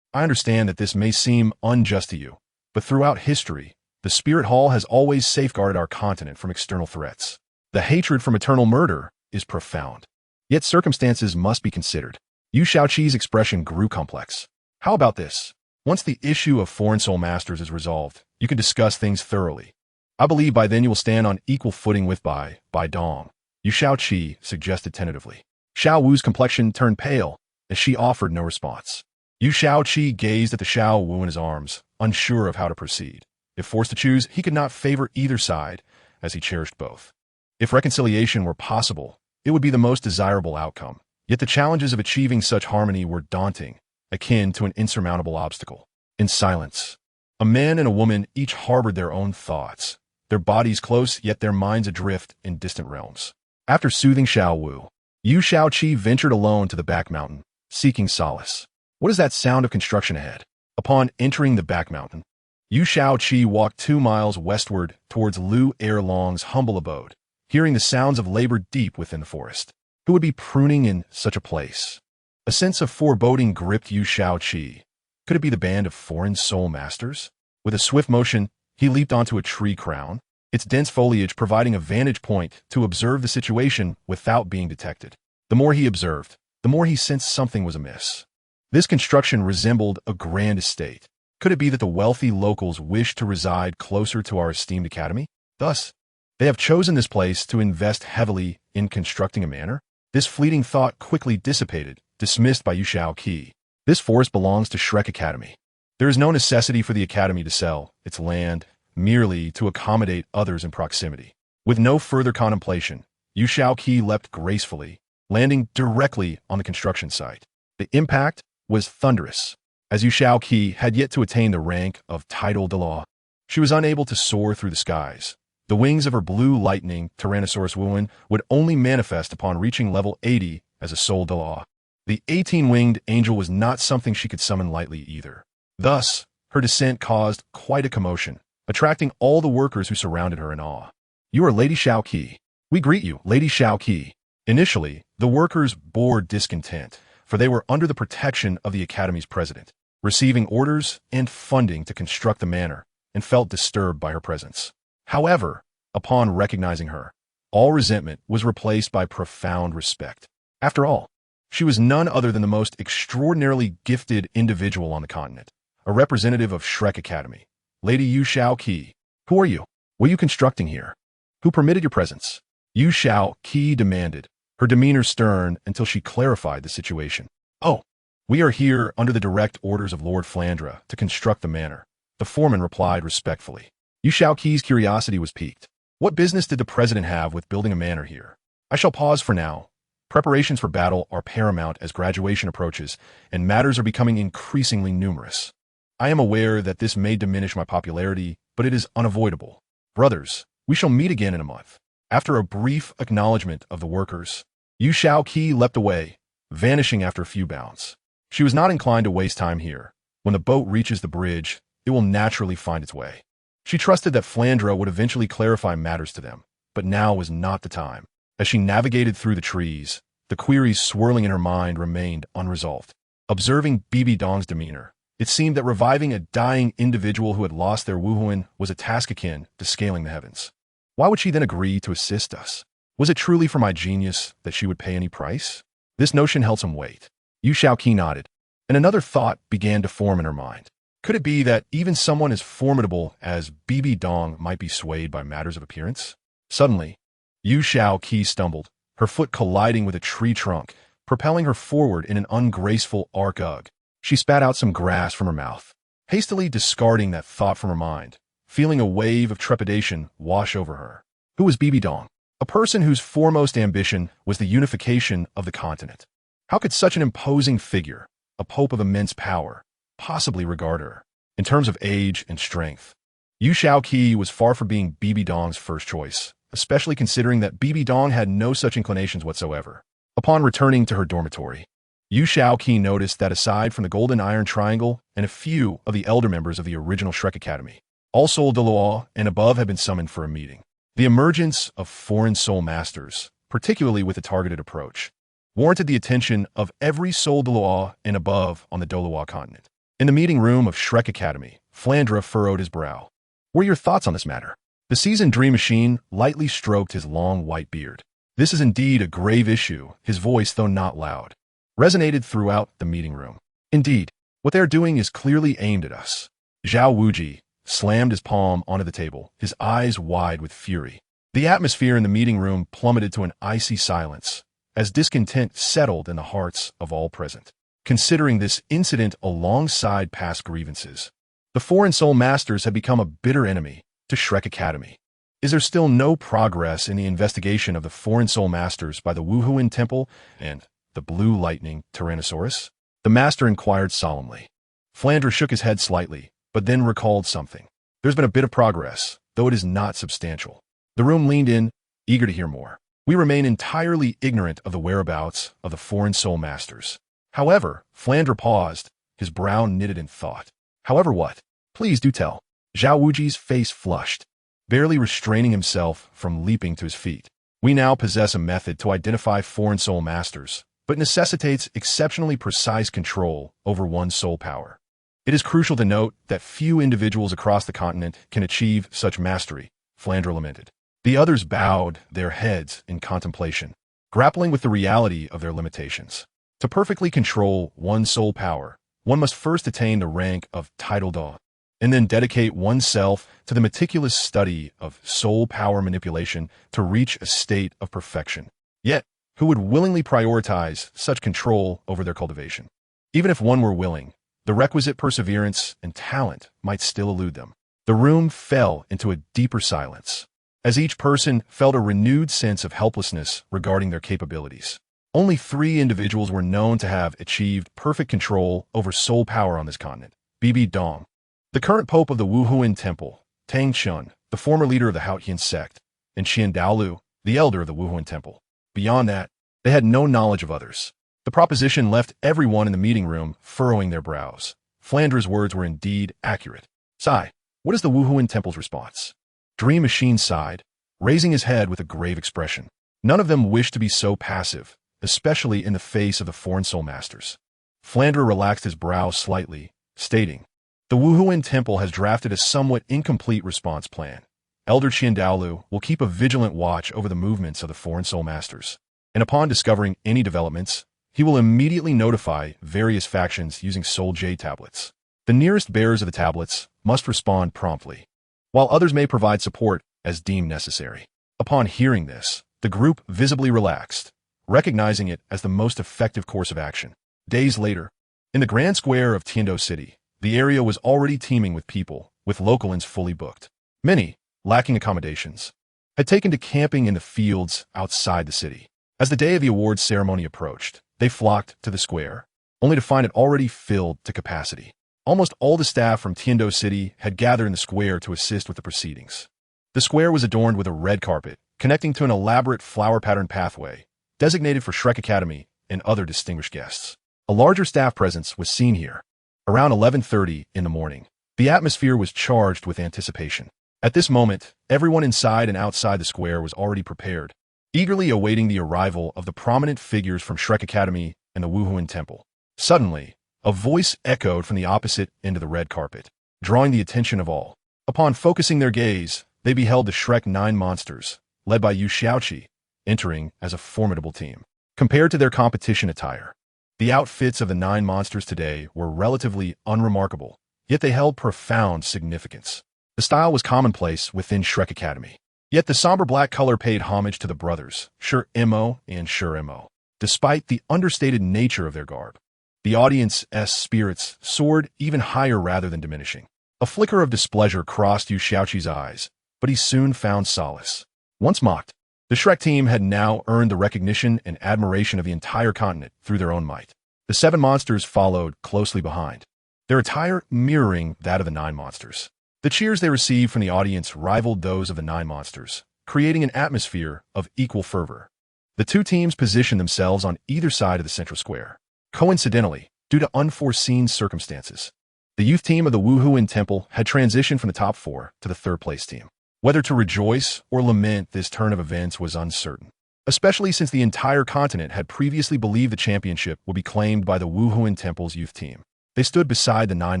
I understand that this may seem unjust to you, but throughout history, the Spirit Hall has always safeguarded our continent from external threats. The hatred from eternal murder is profound. Yet circumstances must be considered. Yu Shaoqi's expression grew complex. How about this? Once the issue of foreign soul masters is resolved, you can discuss things thoroughly. I believe by then you will stand on equal footing with Bai Dong, Yu Shaoqi suggested tentatively. Xiao Wu's complexion turned pale as she offered no response. Yu Shaoqi gazed at the Xiao Wu in his arms, unsure of how to proceed. If forced to choose, he could not favor either side, as he cherished both. If reconciliation were possible, it would be the most desirable outcome. Yet the challenges of achieving such harmony were daunting, akin to an insurmountable obstacle. In silence, a man and a woman each harbored their own thoughts, their bodies close yet their minds adrift in distant realms. After soothing Xiao Wu, Yu Shaoqi ventured alone to the back mountain, seeking solace. What is that sound of construction ahead? Upon entering the back mountain, Yu Shaoqi walked 2 miles westward towards Lu Erlong's humble abode, hearing the sounds of labor deep within the forest. Who would be pruning in such a place? A sense of foreboding gripped Yu Shaoqi. Could it be the band of foreign soul masters? With a swift motion, he leaped onto a tree crown, its dense foliage providing a vantage point to observe the situation without being detected. The more he observed, the more he sensed something was amiss. This construction resembled a grand estate. Could it be that the wealthy locals wished to reside closer to our esteemed academy? Thus, they have chosen this place to invest heavily in constructing a manor? This fleeting thought quickly dissipated, dismissed by Yu Shaoqi. This forest belongs to Shrek Academy. There is no necessity for the academy to sell its land merely to accommodate others in proximity. With no further contemplation, Yu Shaoqi leapt gracefully, landing directly on the construction site. The impact was thunderous, as Yu Shaoqi had yet to attain the rank of title Dalu. She was unable to soar through the skies. The wings of her blue lightning Tyrannosaurus wuhan would only manifest upon reaching level 80 as a soul Dalu. The 18-winged angel was not something she could summon lightly either. Thus, her descent caused quite a commotion, attracting all the workers who surrounded her in awe. "You are Lady Shaoqi. We greet you, Lady Shaoqi." Initially, the workers bore discontent, for they were under the protection of the academy's president, receiving orders and funding to construct the manor, and felt disturbed by her presence. However, upon recognizing her, all resentment was replaced by profound respect. After all, she was none other than the most extraordinarily gifted individual on the continent, a representative of Shrek Academy. "Lady Yu Shaoqi, who are you? What are you constructing here? Who permitted your presence?" Yu Shaoqi demanded, her demeanor stern until she clarified the situation. "Oh, we are here under the direct orders of Lord Flandre to construct the manor," the foreman replied respectfully. Yu Shaoqi's curiosity was piqued. What business did the president have with building a manor here? "I shall pause for now. Preparations for battle are paramount as graduation approaches, and matters are becoming increasingly numerous. I am aware that this may diminish my popularity, but it is unavoidable. Brothers, we shall meet again in a month." After a brief acknowledgement of the workers, Yu Shaoqi leapt away, vanishing after a few bounds. She was not inclined to waste time here. When the boat reaches the bridge, it will naturally find its way. She trusted that Flandre would eventually clarify matters to them, but now was not the time. As she navigated through the trees, the queries swirling in her mind remained unresolved. Observing Bibi Dong's demeanor, it seemed that reviving a dying individual who had lost their wuhuan was a task akin to scaling the heavens. Why would she then agree to assist us? Was it truly for my genius that she would pay any price? This notion held some weight. Yu Shaoqi nodded, and another thought began to form in her mind. Could it be that even someone as formidable as Bibi Dong might be swayed by matters of appearance? Suddenly, Yu Shaoqi stumbled, her foot colliding with a tree trunk, propelling her forward in an ungraceful arc. Ugh. She spat out some grass from her mouth, hastily discarding that thought from her mind, feeling a wave of trepidation wash over her. Who was Bibi Dong? A person whose foremost ambition was the unification of the continent. How could such an imposing figure, a pope of immense power, possibly regard her? In terms of age and strength, Yu Shaoqi was far from being Bibi Dong's first choice, especially considering that Bibi Dong had no such inclinations whatsoever. Upon returning to her dormitory, Yu Shaoqi noticed that aside from the Golden Iron Triangle and a few of the elder members of the original Shrek Academy, all Soul Douluo and above had been summoned for a meeting. The emergence of foreign soul masters, particularly with a targeted approach, warranted the attention of every Soul Douluo and above on the Douluo continent. In the meeting room of Shrek Academy, Flandre furrowed his brow. "What are your thoughts on this matter?" The seasoned Dream Machine lightly stroked his long white beard. "This is indeed a grave issue," his voice, though not loud, resonated throughout the meeting room. "Indeed, what they are doing is clearly aimed at us." Zhao Wuji slammed his palm onto the table, his eyes wide with fury. The atmosphere in the meeting room plummeted to an icy silence, as discontent settled in the hearts of all present. Considering this incident alongside past grievances, the foreign soul masters had become a bitter enemy to Shrek Academy. Is there still no progress in the investigation of the foreign soul masters by the Wuhuan Temple and the Blue Lightning Tyrannosaurus? The master inquired solemnly. Flandre shook his head slightly, but then recalled something. There's been a bit of progress, though it is not substantial. The room leaned in, eager to hear more. We remain entirely ignorant of the whereabouts of the foreign soul masters. However, Flandre paused, his brow knitted in thought. However what? Please do tell. Zhao Wuji's face flushed, barely restraining himself from leaping to his feet. We now possess a method to identify foreign soul masters, but necessitates exceptionally precise control over one's soul power. It is crucial to note that few individuals across the continent can achieve such mastery, Flandre lamented. The others bowed their heads in contemplation, grappling with the reality of their limitations. To perfectly control one's soul power, one must first attain the rank of title Daw. and then dedicate oneself to the meticulous study of soul power manipulation to reach a state of perfection. Yet, who would willingly prioritize such control over their cultivation? Even if one were willing, the requisite perseverance and talent might still elude them. The room fell into a deeper silence, as each person felt a renewed sense of helplessness regarding their capabilities. Only 3 individuals were known to have achieved perfect control over soul power on this continent: Bibi Dong, the current pope of the Wuhuan Temple; Tang Chun, the former leader of the Haotian sect; and Qian Dalu, the elder of the Wuhuan Temple. Beyond that, they had no knowledge of others. The proposition left everyone in the meeting room furrowing their brows. Flandra's words were indeed accurate. "Sai, what is the Wuhuan Temple's response?" Dream Machine sighed, raising his head with a grave expression. None of them wished to be so passive, especially in the face of the foreign soul masters. Flandra relaxed his brows slightly, stating, "The Wuhuan Temple has drafted a somewhat incomplete response plan. Elder Qian Dalu will keep a vigilant watch over the movements of the foreign soul masters, and upon discovering any developments, he will immediately notify various factions using Soul Jade tablets. The nearest bearers of the tablets must respond promptly, while others may provide support as deemed necessary." Upon hearing this, the group visibly relaxed, recognizing it as the most effective course of action. Days later, in the grand square of Tiando City, the area was already teeming with people, with localins fully booked. Many, lacking accommodations, had taken to camping in the fields outside the city. As the day of the awards ceremony approached, they flocked to the square, only to find it already filled to capacity. Almost all the staff from Tiando City had gathered in the square to assist with the proceedings. The square was adorned with a red carpet, connecting to an elaborate flower-patterned pathway, designated for Shrek Academy and other distinguished guests. A larger staff presence was seen here. Around 11:30 in the morning, the atmosphere was charged with anticipation. At this moment, everyone inside and outside the square was already prepared, eagerly awaiting the arrival of the prominent figures from Shrek Academy and the Wuhuan Temple. Suddenly, a voice echoed from the opposite end of the red carpet, drawing the attention of all. Upon focusing their gaze, they beheld the Shrek 9 monsters, led by Yu Xiaoqi, entering as a formidable team. Compared to their competition attire, the outfits of the 9 monsters today were relatively unremarkable, yet they held profound significance. The style was commonplace within Shrek Academy. Yet the somber black color paid homage to the brothers, Sure Mo and Sure Mo. Despite the understated nature of their garb, the audience's spirits soared even higher rather than diminishing. A flicker of displeasure crossed Yu Xiaoqi's eyes, but he soon found solace. Once mocked, the Shrek team had now earned the recognition and admiration of the entire continent through their own might. The 7 monsters followed closely behind, their attire mirroring that of the 9 monsters. The cheers they received from the audience rivaled those of the 9 monsters, creating an atmosphere of equal fervor. The 2 teams positioned themselves on either side of the central square. Coincidentally, due to unforeseen circumstances, the youth team of the Wuhuan Temple had transitioned from the top 4 to the 3rd place team. Whether to rejoice or lament this turn of events was uncertain, especially since the entire continent had previously believed the championship would be claimed by the Wuhuan Temple's youth team. They stood beside the 9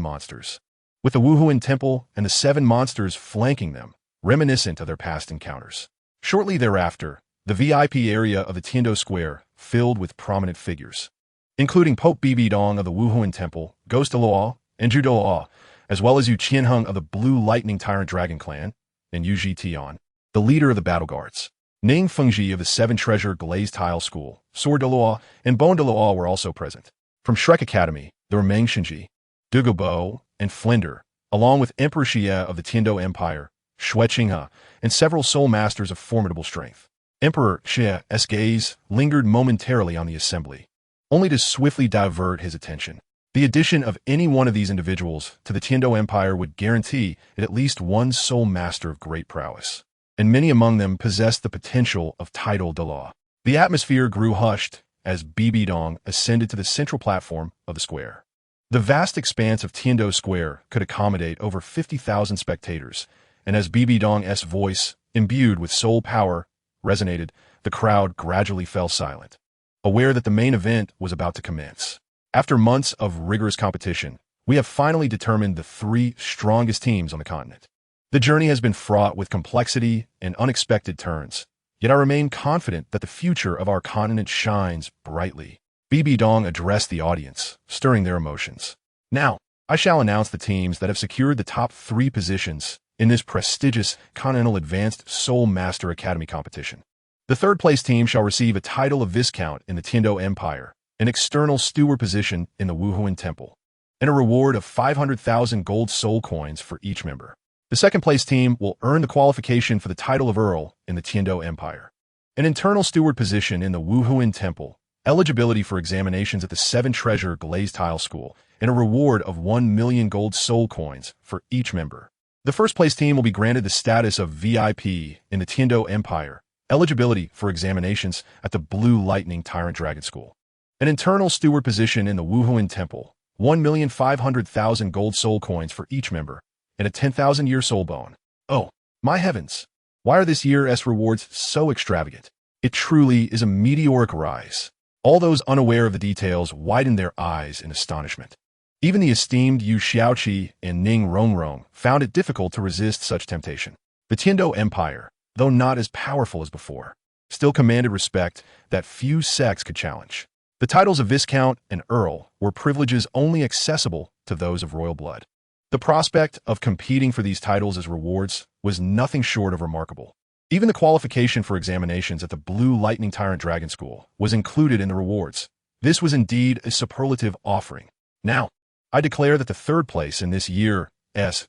monsters, with the Wuhuan Temple and the 7 monsters flanking them, reminiscent of their past encounters. Shortly thereafter, the VIP area of the Tiando Square filled with prominent figures, including Pope Bibi Dong of the Wuhuan Temple, Ghost Dual and Zhu Duo, as well as Yu Qianheng of the Blue Lightning Tyrant Dragon Clan, and Yu Zhitian, the leader of the Battle Guards. Ning Fengji of the 7 Treasure Glazed Tile School, Sword Douluo, and Bone Douluo were also present. From Shrek Academy, there were Meng Shenji, Dugubo, and Flinder, along with Emperor Xie of the Tiando Empire, Xue Qinghe, and several soul masters of formidable strength. Emperor Xie's gaze lingered momentarily on the assembly, only to swiftly divert his attention. The addition of any one of these individuals to the Tiando Empire would guarantee at least one soul master of great prowess, and many among them possessed the potential of title de law. The atmosphere grew hushed as Bibi Dong ascended to the central platform of the square. The vast expanse of Tiando Square could accommodate over 50,000 spectators, and as Bibi Dong's voice, imbued with soul power, resonated, the crowd gradually fell silent, aware that the main event was about to commence. After months of rigorous competition, we have finally determined the 3 strongest teams on the continent. The journey has been fraught with complexity and unexpected turns, yet I remain confident that the future of our continent shines brightly. Bibi Dong addressed the audience, stirring their emotions. Now, I shall announce the teams that have secured the top 3 positions in this prestigious Continental Advanced Soul Master Academy competition. The third-place team shall receive a title of Viscount in the Tiando Empire, an external steward position in the Wuhuan Temple, and a reward of 500,000 gold soul coins for each member. The second-place team will earn the qualification for the title of Earl in the Tiando Empire, an internal steward position in the Wuhuan Temple, eligibility for examinations at the 7 Treasure Glazed Tile School, and a reward of 1 million gold soul coins for each member. The first-place team will be granted the status of VIP in the Tiando Empire, eligibility for examinations at the Blue Lightning Tyrant Dragon School, an internal steward position in the Wuhuan Temple, 1,500,000 gold soul coins for each member, and a 10,000-year soul bone. Oh, my heavens! Why are this year's rewards so extravagant? It truly is a meteoric rise. All those unaware of the details widened their eyes in astonishment. Even the esteemed Yu Xiaoqi and Ning Rongrong found it difficult to resist such temptation. The Tiando Empire, though not as powerful as before, still commanded respect that few sects could challenge. The titles of Viscount and Earl were privileges only accessible to those of royal blood. The prospect of competing for these titles as rewards was nothing short of remarkable. Even the qualification for examinations at the Blue Lightning Tyrant Dragon School was included in the rewards. This was indeed a superlative offering. Now, I declare that the third place in this year's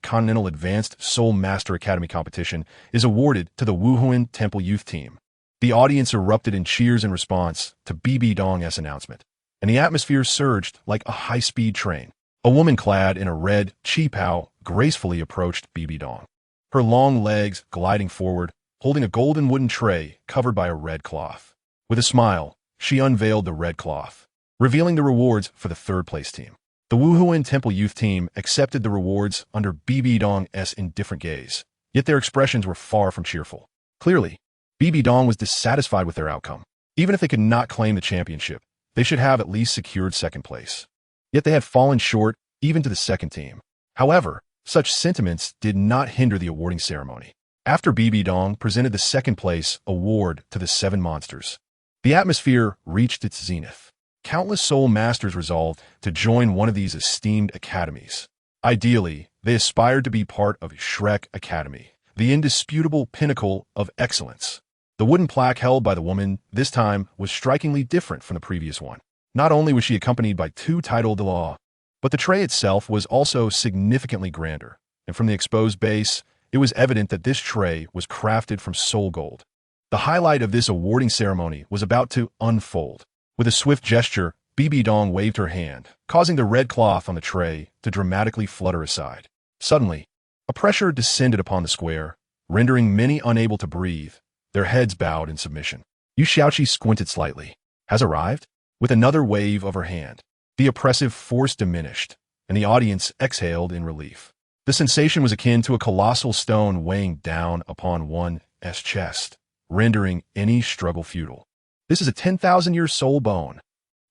Continental Advanced Soul Master Academy competition is awarded to the Wuhuan Temple Youth Team. The audience erupted in cheers in response to Bibi Dong's announcement, and the atmosphere surged like a high-speed train. A woman clad in a red qipao gracefully approached Bibi Dong, her long legs gliding forward, holding a golden wooden tray covered by a red cloth. With a smile, she unveiled the red cloth, revealing the rewards for the third-place team. The Wuhuan Temple Youth Team accepted the rewards under Bibi Dong's indifferent gaze, yet their expressions were far from cheerful. Clearly, Bibi Dong was dissatisfied with their outcome. Even if they could not claim the championship, they should have at least secured second place. Yet they had fallen short even to the second team. However, such sentiments did not hinder the awarding ceremony. After Bibi Dong presented the second-place award to the 7 monsters, the atmosphere reached its zenith. Countless soul masters resolved to join one of these esteemed academies. Ideally, they aspired to be part of Shrek Academy, the indisputable pinnacle of excellence. The wooden plaque held by the woman this time was strikingly different from the previous one. Not only was she accompanied by 2 titled Dalu, but the tray itself was also significantly grander, and from the exposed base, it was evident that this tray was crafted from soul gold. The highlight of this awarding ceremony was about to unfold. With a swift gesture, Bibi Dong waved her hand, causing the red cloth on the tray to dramatically flutter aside. Suddenly, a pressure descended upon the square, rendering many unable to breathe, their heads bowed in submission. Yu Xiaoqi squinted slightly. Has arrived? With another wave of her hand, the oppressive force diminished, and the audience exhaled in relief. The sensation was akin to a colossal stone weighing down upon one's chest, rendering any struggle futile. This is a 10,000-year soul bone.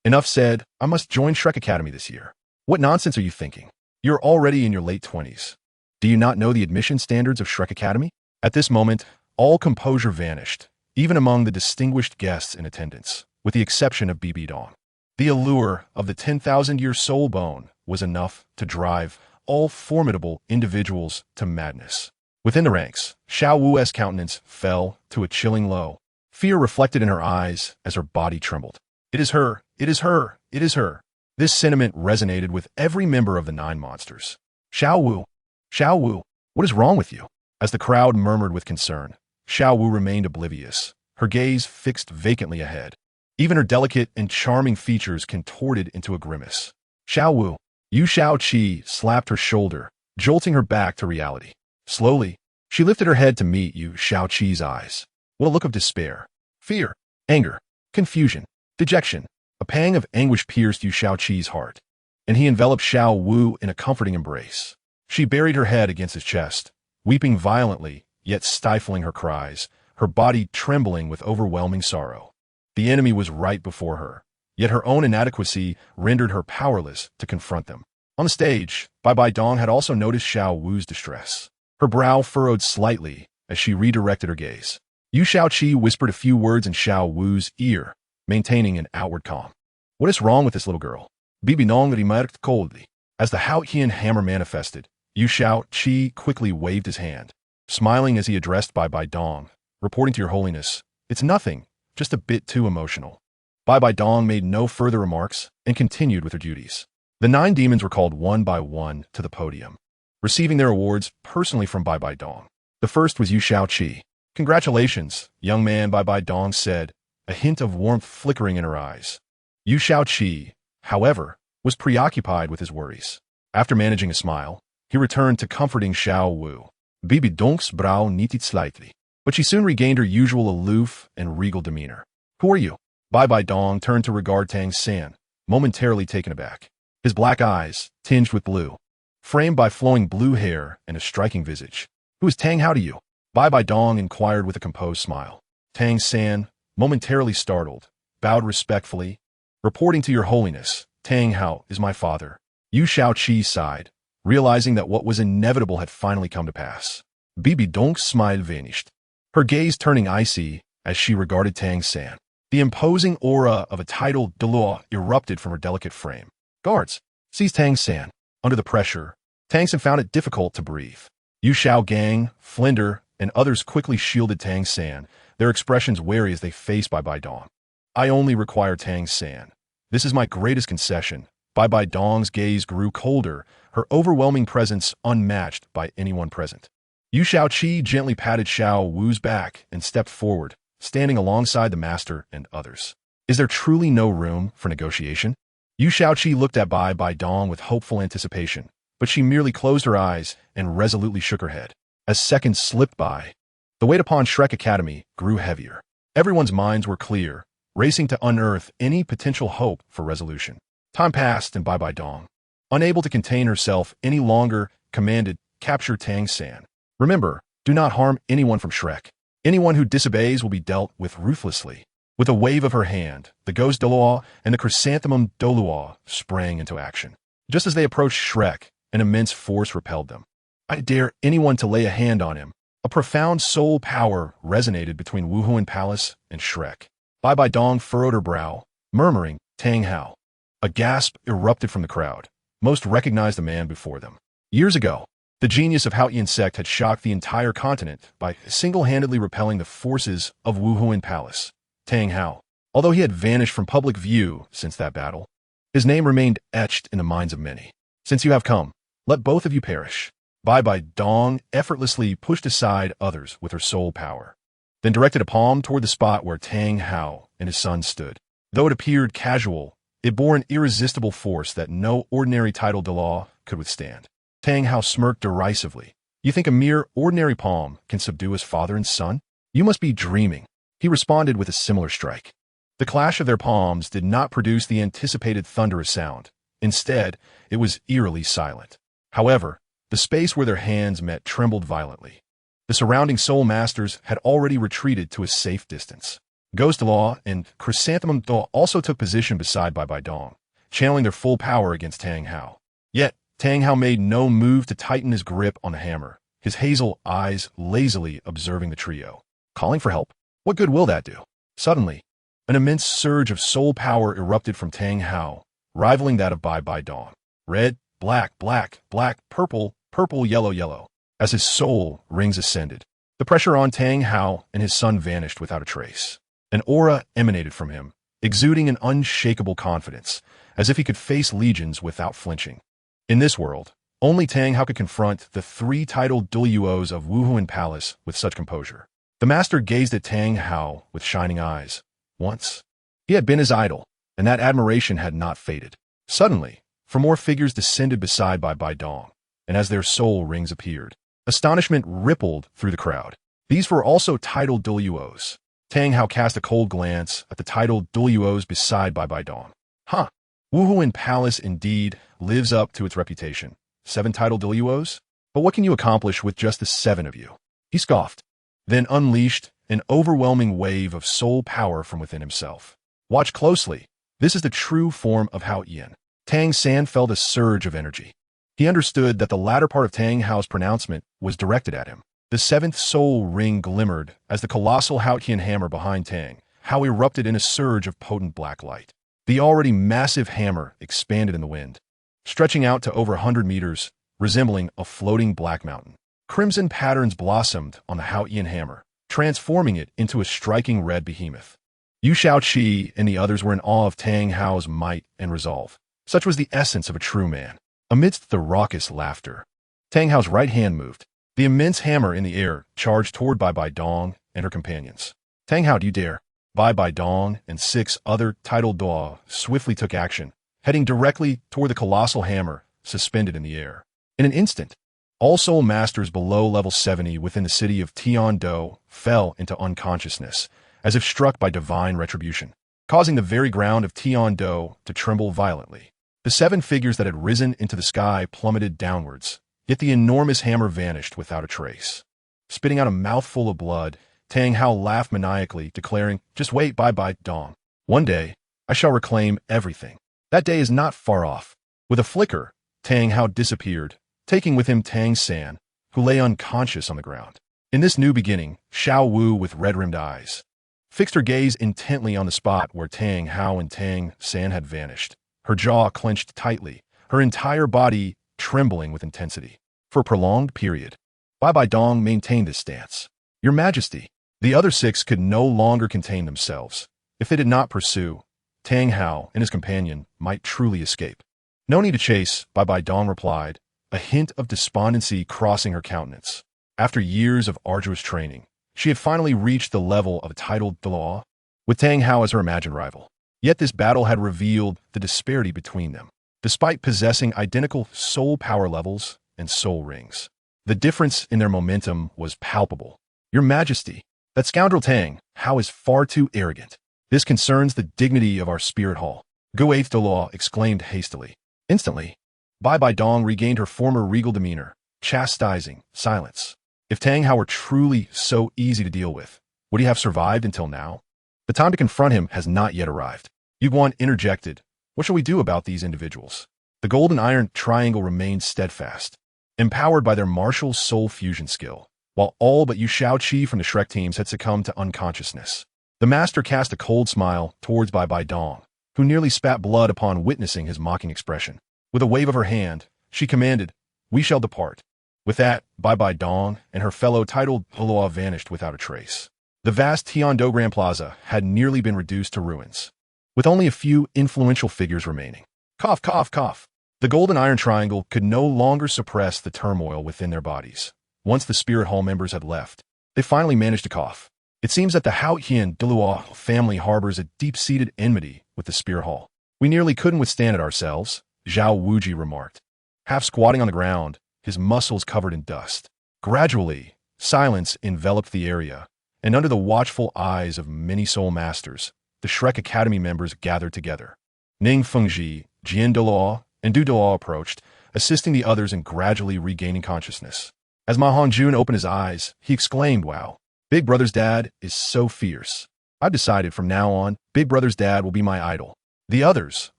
Enough said. I must join Shrek Academy this year. What nonsense are you thinking? You're already in your late 20s. Do you not know the admission standards of Shrek Academy? At this moment, all composure vanished, even among the distinguished guests in attendance, with the exception of Bibi Dong. The allure of the 10,000-year soul bone was enough to drive all formidable individuals to madness. Within the ranks, Xiao Wu's countenance fell to a chilling low. Fear reflected in her eyes as her body trembled. It is her! It is her! It is her! This sentiment resonated with every member of the 9 monsters. Xiao Wu! Xiao Wu! What is wrong with you? As the crowd murmured with concern, Xiao Wu remained oblivious, her gaze fixed vacantly ahead. Even her delicate and charming features contorted into a grimace. Xiao Wu! Yu Xiaoqi slapped her shoulder, jolting her back to reality. Slowly, she lifted her head to meet Yu Xiaoqi's eyes. What a look of despair, fear, anger, confusion, dejection. A pang of anguish pierced Yu Xiaoqi's heart, and he enveloped Xiao Wu in a comforting embrace. She buried her head against his chest, weeping violently, yet stifling her cries, her body trembling with overwhelming sorrow. The enemy was right before her, yet her own inadequacy rendered her powerless to confront them. On the stage, Bai Dong had also noticed Xiao Wu's distress. Her brow furrowed slightly as she redirected her gaze. Yu Xiaoqi whispered a few words in Xiao Wu's ear, maintaining an outward calm. What is wrong with this little girl? Bibi Dong remarked coldly. As the Haotian hammer manifested, Yu Shao-chi quickly waved his hand, smiling as he addressed Bai Dong, reporting to your holiness, it's nothing, just a bit too emotional. Bai Dong made no further remarks and continued with her duties. The 9 demons were called one by one to the podium, receiving their awards personally from Bai Dong. The first was Yu Shao-chi. Congratulations, young man, Bai Dong said, a hint of warmth flickering in her eyes. Yu Shao-chi, however, was preoccupied with his worries. After managing a smile, he returned to comforting Xiao Wu. Bibi Donk's brow knitted slightly, but she soon regained her usual aloof and regal demeanor. Who are you? Bai Dong turned to regard Tang San, momentarily taken aback. His black eyes, tinged with blue, framed by flowing blue hair and a striking visage. Who is Tang Hao to you? Bai Dong inquired with a composed smile. Tang San, momentarily startled, bowed respectfully. Reporting to your holiness, Tang Hao is my father. Yu Shao-chi sighed, realizing that what was inevitable had finally come to pass. Bibi Donk's smile vanished, her gaze turning icy as she regarded Tang San. The imposing aura of a titled Dalu erupted from her delicate frame. Guards, seize Tang San. Under the pressure, Tang San found it difficult to breathe. Yu Shao Gang, Flinder, and others quickly shielded Tang San, their expressions wary as they faced Bai Dong. I only require Tang San. This is my greatest concession. Bai Dong's gaze grew colder, her overwhelming presence unmatched by anyone present. Yu Shao-chi gently patted Xiao Wu's back and stepped forward, standing alongside the master and others. Is there truly no room for negotiation? Yu Shao-chi looked at Bai Dong with hopeful anticipation, but she merely closed her eyes and resolutely shook her head. As seconds slipped by, the weight upon Shrek Academy grew heavier. Everyone's minds were clear, racing to unearth any potential hope for resolution. Time passed and Bai Dong, unable to contain herself any longer, commanded, capture Tang San. Remember, do not harm anyone from Shrek. Anyone who disobeys will be dealt with ruthlessly. With a wave of her hand, the Ghost Douluo and the Chrysanthemum Douluo sprang into action. Just as they approached Shrek, an immense force repelled them. I dare anyone to lay a hand on him. A profound soul power resonated between Wuhuan Palace and Shrek. Bai Dong furrowed her brow, murmuring, Tang Hao. A gasp erupted from the crowd. Most recognized the man before them. Years ago, the genius of Haotian sect had shocked the entire continent by single-handedly repelling the forces of Wuhuan Palace. Tang Hao. Although he had vanished from public view since that battle, his name remained etched in the minds of many. Since you have come, let both of you perish. Bai Dong effortlessly pushed aside others with her soul power, then directed a palm toward the spot where Tang Hao and his son stood. Though it appeared casual, it bore an irresistible force that no ordinary title de law could withstand. Tang Hao smirked derisively. You think a mere ordinary palm can subdue his father and son? You must be dreaming. He responded with a similar strike. The clash of their palms did not produce the anticipated thunderous sound. Instead, it was eerily silent. However, the space where their hands met trembled violently. The surrounding soul masters had already retreated to a safe distance. Ghost Law and Chrysanthemum Law also took position beside Bai Dong, channeling their full power against Tang Hao. Yet, Tang Hao made no move to tighten his grip on the hammer, his hazel eyes lazily observing the trio. Calling for help? What good will that do? Suddenly, an immense surge of soul power erupted from Tang Hao, rivaling that of Bai Dong. Red, black, black, black, purple, purple, yellow, yellow. As his soul rings ascended, the pressure on Tang Hao and his son vanished without a trace. An aura emanated from him, exuding an unshakable confidence, as if he could face legions without flinching. In this world, only Tang Hao could confront the 3 titled Dual of Wuhuan Palace with such composure. The master gazed at Tang Hao with shining eyes. Once, he had been his idol, and that admiration had not faded. Suddenly, 4 more figures descended beside Bai Dong, and as their soul rings appeared, astonishment rippled through the crowd. These were also titled Duals. Tang Hao cast a cold glance at the titled Duals beside Bai Dong. Huh, Wuhuan Palace indeed lives up to its reputation. 7 titled Duals? But what can you accomplish with just the 7 of you? He scoffed, then unleashed an overwhelming wave of soul power from within himself. Watch closely. This is the true form of Haotian. Tang San felt a surge of energy. He understood that the latter part of Tang Hao's pronouncement was directed at him. The 7th soul ring glimmered as the colossal Haotian hammer behind Tang Hao erupted in a surge of potent black light. The already massive hammer expanded in the wind, stretching out to over 100 meters, resembling a floating black mountain. Crimson patterns blossomed on the Haotian hammer, transforming it into a striking red behemoth. Yu Shaoqi and the others were in awe of Tang Hao's might and resolve. Such was the essence of a true man. Amidst the raucous laughter, Tang Hao's right hand moved. The immense hammer in the air charged toward Bai Bai Dong and her companions. Tang Hao, do you dare? Bai Bai Dong and 6 other titled Duo swiftly took action, heading directly toward the colossal hammer suspended in the air. In an instant, all soul masters below level 70 within the city of Tian-Do fell into unconsciousness, as if struck by divine retribution, causing the very ground of Tian-Do to tremble violently. The 7 figures that had risen into the sky plummeted downwards, yet the enormous hammer vanished without a trace. Spitting out a mouthful of blood, Tang Hao laughed maniacally, declaring, "Just wait, Bai Bai Dong. One day, I shall reclaim everything." That day is not far off. With a flicker, Tang Hao disappeared, taking with him Tang San, who lay unconscious on the ground. In this new beginning, Xiao Wu, with red-rimmed eyes, fixed her gaze intently on the spot where Tang Hao and Tang San had vanished. Her jaw clenched tightly, her entire body trembling with intensity. For a prolonged period, Bai Bai Dong maintained this stance. "Your Majesty." The other 6 could no longer contain themselves. If they did not pursue, Tang Hao and his companion might truly escape. "No need to chase," Bai Bai Dong replied, a hint of despondency crossing her countenance. After years of arduous training, she had finally reached the level of a titled Dalu, with Tang Hao as her imagined rival. Yet this battle had revealed the disparity between them. Despite possessing identical soul power levels and soul rings, the difference in their momentum was palpable. "Your Majesty, that scoundrel Tang Hao is far too arrogant. This concerns the dignity of our spirit hall," Gu 8th Dalu exclaimed hastily. Instantly, Bai Bai Dong regained her former regal demeanor, chastising silence. If Tang Hao were truly so easy to deal with, would he have survived until now? The time to confront him has not yet arrived. Yu Guan interjected, "What shall we do about these individuals?" The golden iron triangle remained steadfast, empowered by their martial soul fusion skill, while all but Yu Shaoqi from the Shrek teams had succumbed to unconsciousness. The master cast a cold smile towards Bai Bai Dong, who nearly spat blood upon witnessing his mocking expression. With a wave of her hand, she commanded, "We shall depart." With that, Bai Bai Dong and her fellow titled Dalu vanished without a trace. The vast Tian-Do Grand Plaza had nearly been reduced to ruins, with only a few influential figures remaining. Cough, cough, cough. The golden iron triangle could no longer suppress the turmoil within their bodies. Once the spirit hall members had left, they finally managed to cough. It seems that the Haotian Dalu family harbors a deep-seated enmity with the spirit hall. "We nearly couldn't withstand it ourselves," Zhao Wuji remarked, half squatting on the ground, his muscles covered in dust. Gradually, silence enveloped the area, and under the watchful eyes of many soul masters, the Shrek Academy members gathered together. Ning Fengji, Jian Dalu, and Du Dalu approached, assisting the others in gradually regaining consciousness. As Ma Hongjun opened his eyes, he exclaimed, "Wow, Big Brother's dad is so fierce. I've decided from now on, Big Brother's dad will be my idol." The others,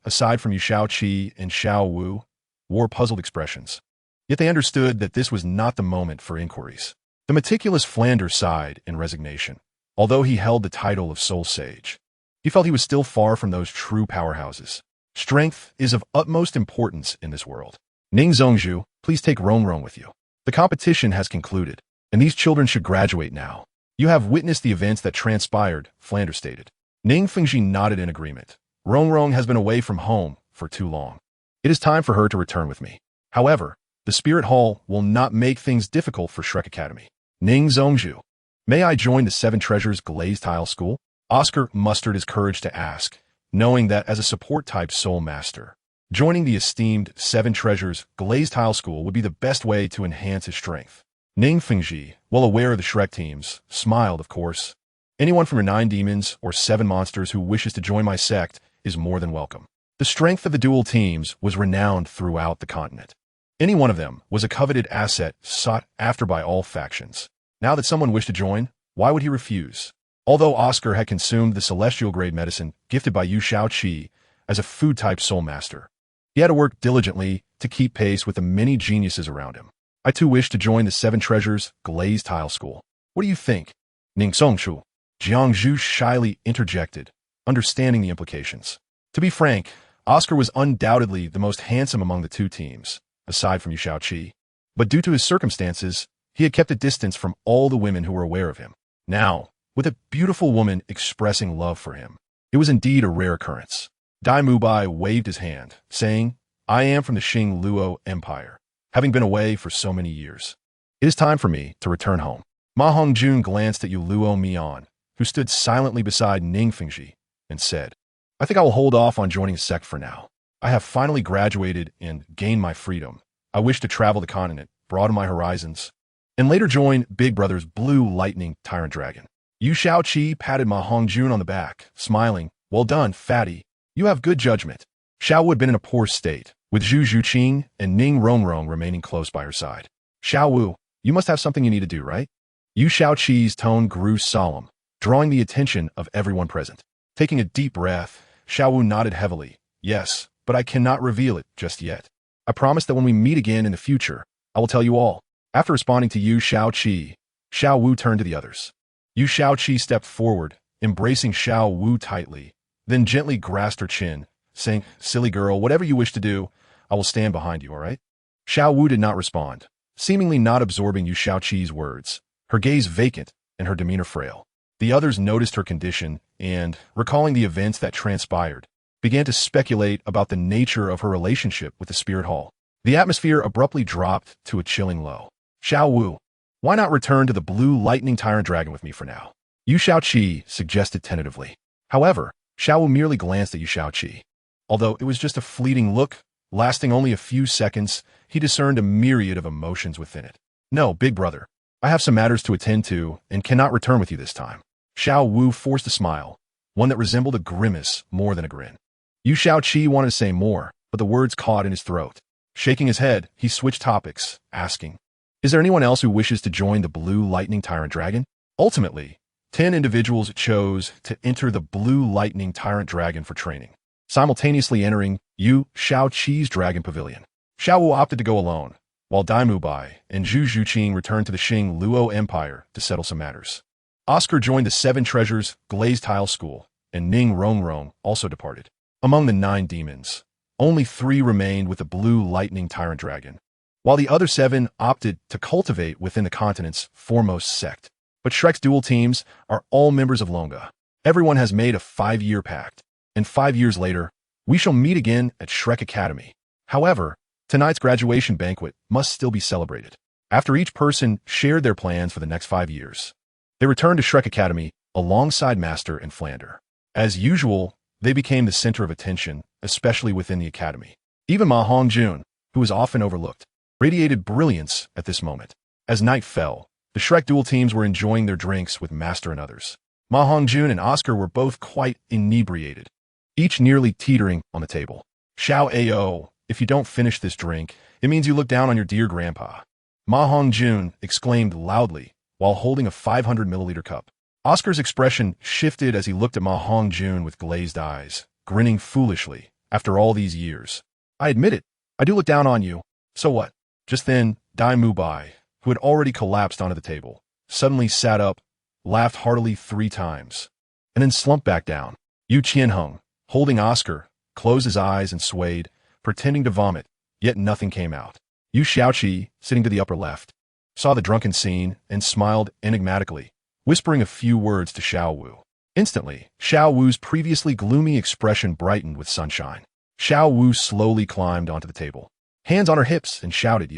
aside from Yu Shaoqi and Xiao Wu, wore puzzled expressions. Yet they understood that this was not the moment for inquiries. The meticulous Flanders sighed in resignation. Although he held the title of Soul Sage, he felt he was still far from those true powerhouses. Strength is of utmost importance in this world. "Ning Zhongzhu, please take Rongrong with you. The competition has concluded, and these children should graduate now. You have witnessed the events that transpired," Flanders stated. Ning Fengji nodded in agreement. "Rongrong has been away from home for too long. It is time for her to return with me. However, the Spirit Hall will not make things difficult for Shrek Academy." "Ning Zhongzhu, may I join the Seven Treasures Glazed Tile School?" Oscar mustered his courage to ask, knowing that as a support-type soul master, joining the esteemed Seven Treasures Glazed Tile School would be the best way to enhance his strength. Ning Fengji, well aware of the Shrek teams, smiled, "Of course. Anyone from your 9 demons or 7 monsters who wishes to join my sect is more than welcome." The strength of the dual teams was renowned throughout the continent. Any one of them was a coveted asset sought after by all factions. Now that someone wished to join, why would he refuse? Although Oscar had consumed the celestial-grade medicine gifted by Yu Shaoqi as a food-type soul master, he had to work diligently to keep pace with the many geniuses around him. "I too wish to join the Seven Treasures Glazed Tile School. What do you think?" Ning Songshu, Jiangzhu shyly interjected, understanding the implications. To be frank, Oscar was undoubtedly the most handsome among the two teams, aside from Yu Xiaoqi. But due to his circumstances, he had kept a distance from all the women who were aware of him. Now, with a beautiful woman expressing love for him, it was indeed a rare occurrence. Dai Mubai waved his hand, saying, "I am from the Luo Empire, having been away for so many years. It is time for me to return home." Ma Hongjun glanced at Luo Mian, who stood silently beside Ning Fengji, and said, "I think I will hold off on joining a sect for now. I have finally graduated and gained my freedom. I wish to travel the continent, broaden my horizons, and later join Big Brother's Blue Lightning Tyrant Dragon." Yu Xiaoqi patted Ma Hongjun on the back, smiling. "Well done, fatty. You have good judgment." Xiao Wu had been in a poor state, with Zhu Zhuqing and Ning Rongrong remaining close by her side. "Xiao Wu, you must have something you need to do, right?" Yu Xiaoqi's tone grew solemn, drawing the attention of everyone present. Taking a deep breath, Xiao Wu nodded heavily. "Yes, but I cannot reveal it just yet. I promise that when we meet again in the future, I will tell you all." After responding to Yu Xiaoqi, Xiao Wu turned to the others. Yu Xiaoqi stepped forward, embracing Xiao Wu tightly, then gently grasped her chin, saying, "Silly girl, whatever you wish to do, I will stand behind you, all right?" Xiao Wu did not respond, seemingly not absorbing Yu Xiaoqi's words, her gaze vacant and her demeanor frail. The others noticed her condition and, recalling the events that transpired, began to speculate about the nature of her relationship with the Spirit Hall. The atmosphere abruptly dropped to a chilling low. "Xiao Wu, why not return to the Blue Lightning Tyrant Dragon with me for now?" Yu Xiaoqi suggested tentatively. However, Xiao Wu merely glanced at Yu Xiaoqi. Although it was just a fleeting look, lasting only a few seconds, he discerned a myriad of emotions within it. "No, big brother. I have some matters to attend to and cannot return with you this time." Xiao Wu forced a smile, one that resembled a grimace more than a grin. Yu Xiaoqi wanted to say more, but the words caught in his throat. Shaking his head, he switched topics, asking, "Is there anyone else who wishes to join the Blue Lightning Tyrant Dragon?" Ultimately, 10 individuals chose to enter the Blue Lightning Tyrant Dragon for training, simultaneously entering Yu Xiaoqi's Dragon Pavilion. Xiao Wu opted to go alone, while Dai Mubai and Zhu Zhuqing returned to the Luo Empire to settle some matters. Oscar joined the Seven Treasures Glazed Tile School, and Ning Rongrong also departed. Among the 9 demons, only 3 remained with the Blue Lightning Tyrant Dragon, while the other 7 opted to cultivate within the continent's foremost sect. But Shrek's dual teams are all members of Longa. Everyone has made a 5-year pact, and 5 years later, we shall meet again at Shrek Academy. However, tonight's graduation banquet must still be celebrated. After each person shared their plans for the next 5 years, they returned to Shrek Academy alongside Master and Flander. As usual, they became the center of attention, especially within the academy. Even Ma Hongjun, who was often overlooked, radiated brilliance at this moment. As night fell, the Shrek dual teams were enjoying their drinks with Master and others. Ma Hongjun and Oscar were both quite inebriated, each nearly teetering on the table. "Xiao Ao, if you don't finish this drink, it means you look down on your dear grandpa," Ma Hongjun exclaimed loudly while holding a 500-milliliter cup. Oscar's expression shifted as he looked at Ma Hongjun with glazed eyes, grinning foolishly. "After all these years, I admit it, I do look down on you. So what?" Just then, Dai Mubai, who had already collapsed onto the table, suddenly sat up, laughed heartily 3 times, and then slumped back down. Yu Qianheng, holding Oscar, closed his eyes and swayed, pretending to vomit, yet nothing came out. Yu Xiaoqi, sitting to the upper left, saw the drunken scene and smiled enigmatically, whispering a few words to Xiao Wu. Instantly, Xiao Wu's previously gloomy expression brightened with sunshine. Xiao Wu slowly climbed onto the table, hands on her hips, and shouted,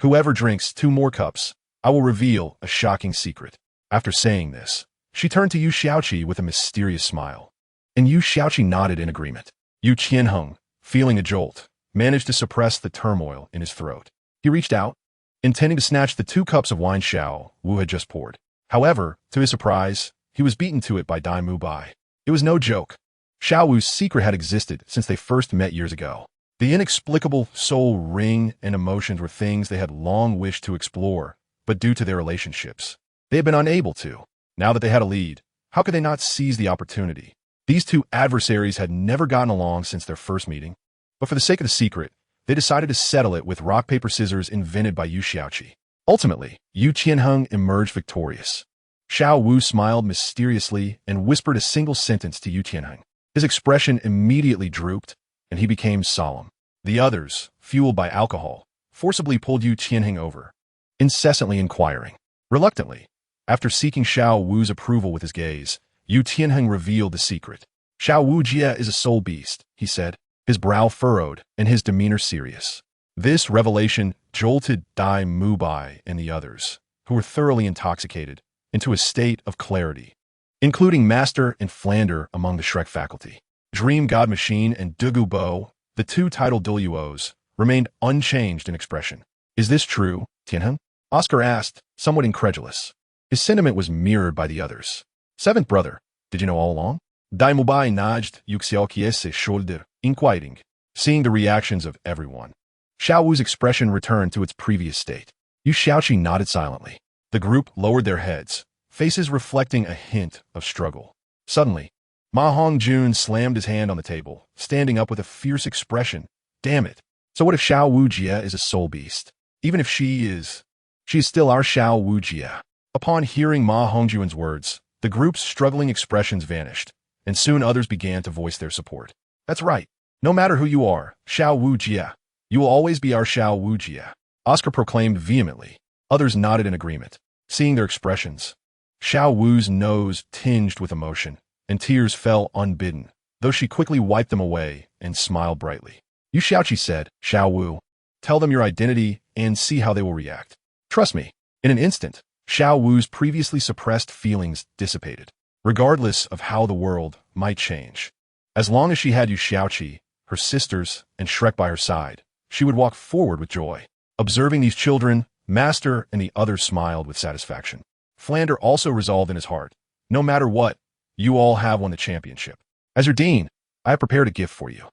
"Whoever drinks 2 more cups, I will reveal a shocking secret." After saying this, she turned to Yu Xiaoqi with a mysterious smile, and Yu Xiaoqi nodded in agreement. Yu Qianheng, feeling a jolt, managed to suppress the turmoil in his throat. He reached out, intending to snatch the 2 cups of wine Xiao Wu had just poured. However, to his surprise, he was beaten to it by Dai Mubai. It was no joke. Xiao Wu's secret had existed since they first met years ago. The inexplicable soul ring and emotions were things they had long wished to explore, but due to their relationships, they had been unable to. Now that they had a lead, how could they not seize the opportunity? These 2 adversaries had never gotten along since their first meeting, but for the sake of the secret, they decided to settle it with rock, paper, scissors invented by Yu Xiaoqi. Ultimately, Yu Qianheng emerged victorious. Xiao Wu smiled mysteriously and whispered a single sentence to Yu Qianheng. His expression immediately drooped, and he became solemn. The others, fueled by alcohol, forcibly pulled Yu Tianheng over, incessantly inquiring. Reluctantly, after seeking Xiao Wu's approval with his gaze, Yu Tianheng revealed the secret. Xiao Wu Jie is a soul beast, he said, his brow furrowed and his demeanor serious. This revelation jolted Dai Mubai and the others, who were thoroughly intoxicated, into a state of clarity, including Master and Flander among the Shrek faculty. Dream God Machine and Dugu Bo, the two titled Douluos, remained unchanged in expression. Is this true, Tianheng? Oscar asked, somewhat incredulous. His sentiment was mirrored by the others. Seventh brother, did you know all along? Dai Mubai nudged Yuxiao's shoulder, inquiring, seeing the reactions of everyone. Xiao Wu's expression returned to its previous state. Yu Xiaoqi nodded silently. The group lowered their heads, faces reflecting a hint of struggle. Suddenly, Ma Hongjun slammed his hand on the table, standing up with a fierce expression. Damn it. So what if Xiao Wu Jie is a soul beast? Even if she is still our Xiao Wu Jie. Upon hearing Ma Hongjun's words, the group's struggling expressions vanished, and soon others began to voice their support. That's right. No matter who you are, Xiao Wu Jie, you will always be our Xiao Wu Jie, Oscar proclaimed vehemently. Others nodded in agreement, seeing their expressions. Xiao Wu's nose tinged with emotion, and tears fell unbidden, though she quickly wiped them away and smiled brightly. Yu Xiaoqi said, Xiao Wu, tell them your identity and see how they will react. Trust me. In an instant, Xiao Wu's previously suppressed feelings dissipated, regardless of how the world might change. As long as she had Yu Xiaoqi, her sisters, and Shrek by her side, she would walk forward with joy. Observing these children, Master and the others smiled with satisfaction. Flander also resolved in his heart, no matter what, you all have won the championship. As your dean, I have prepared a gift for you.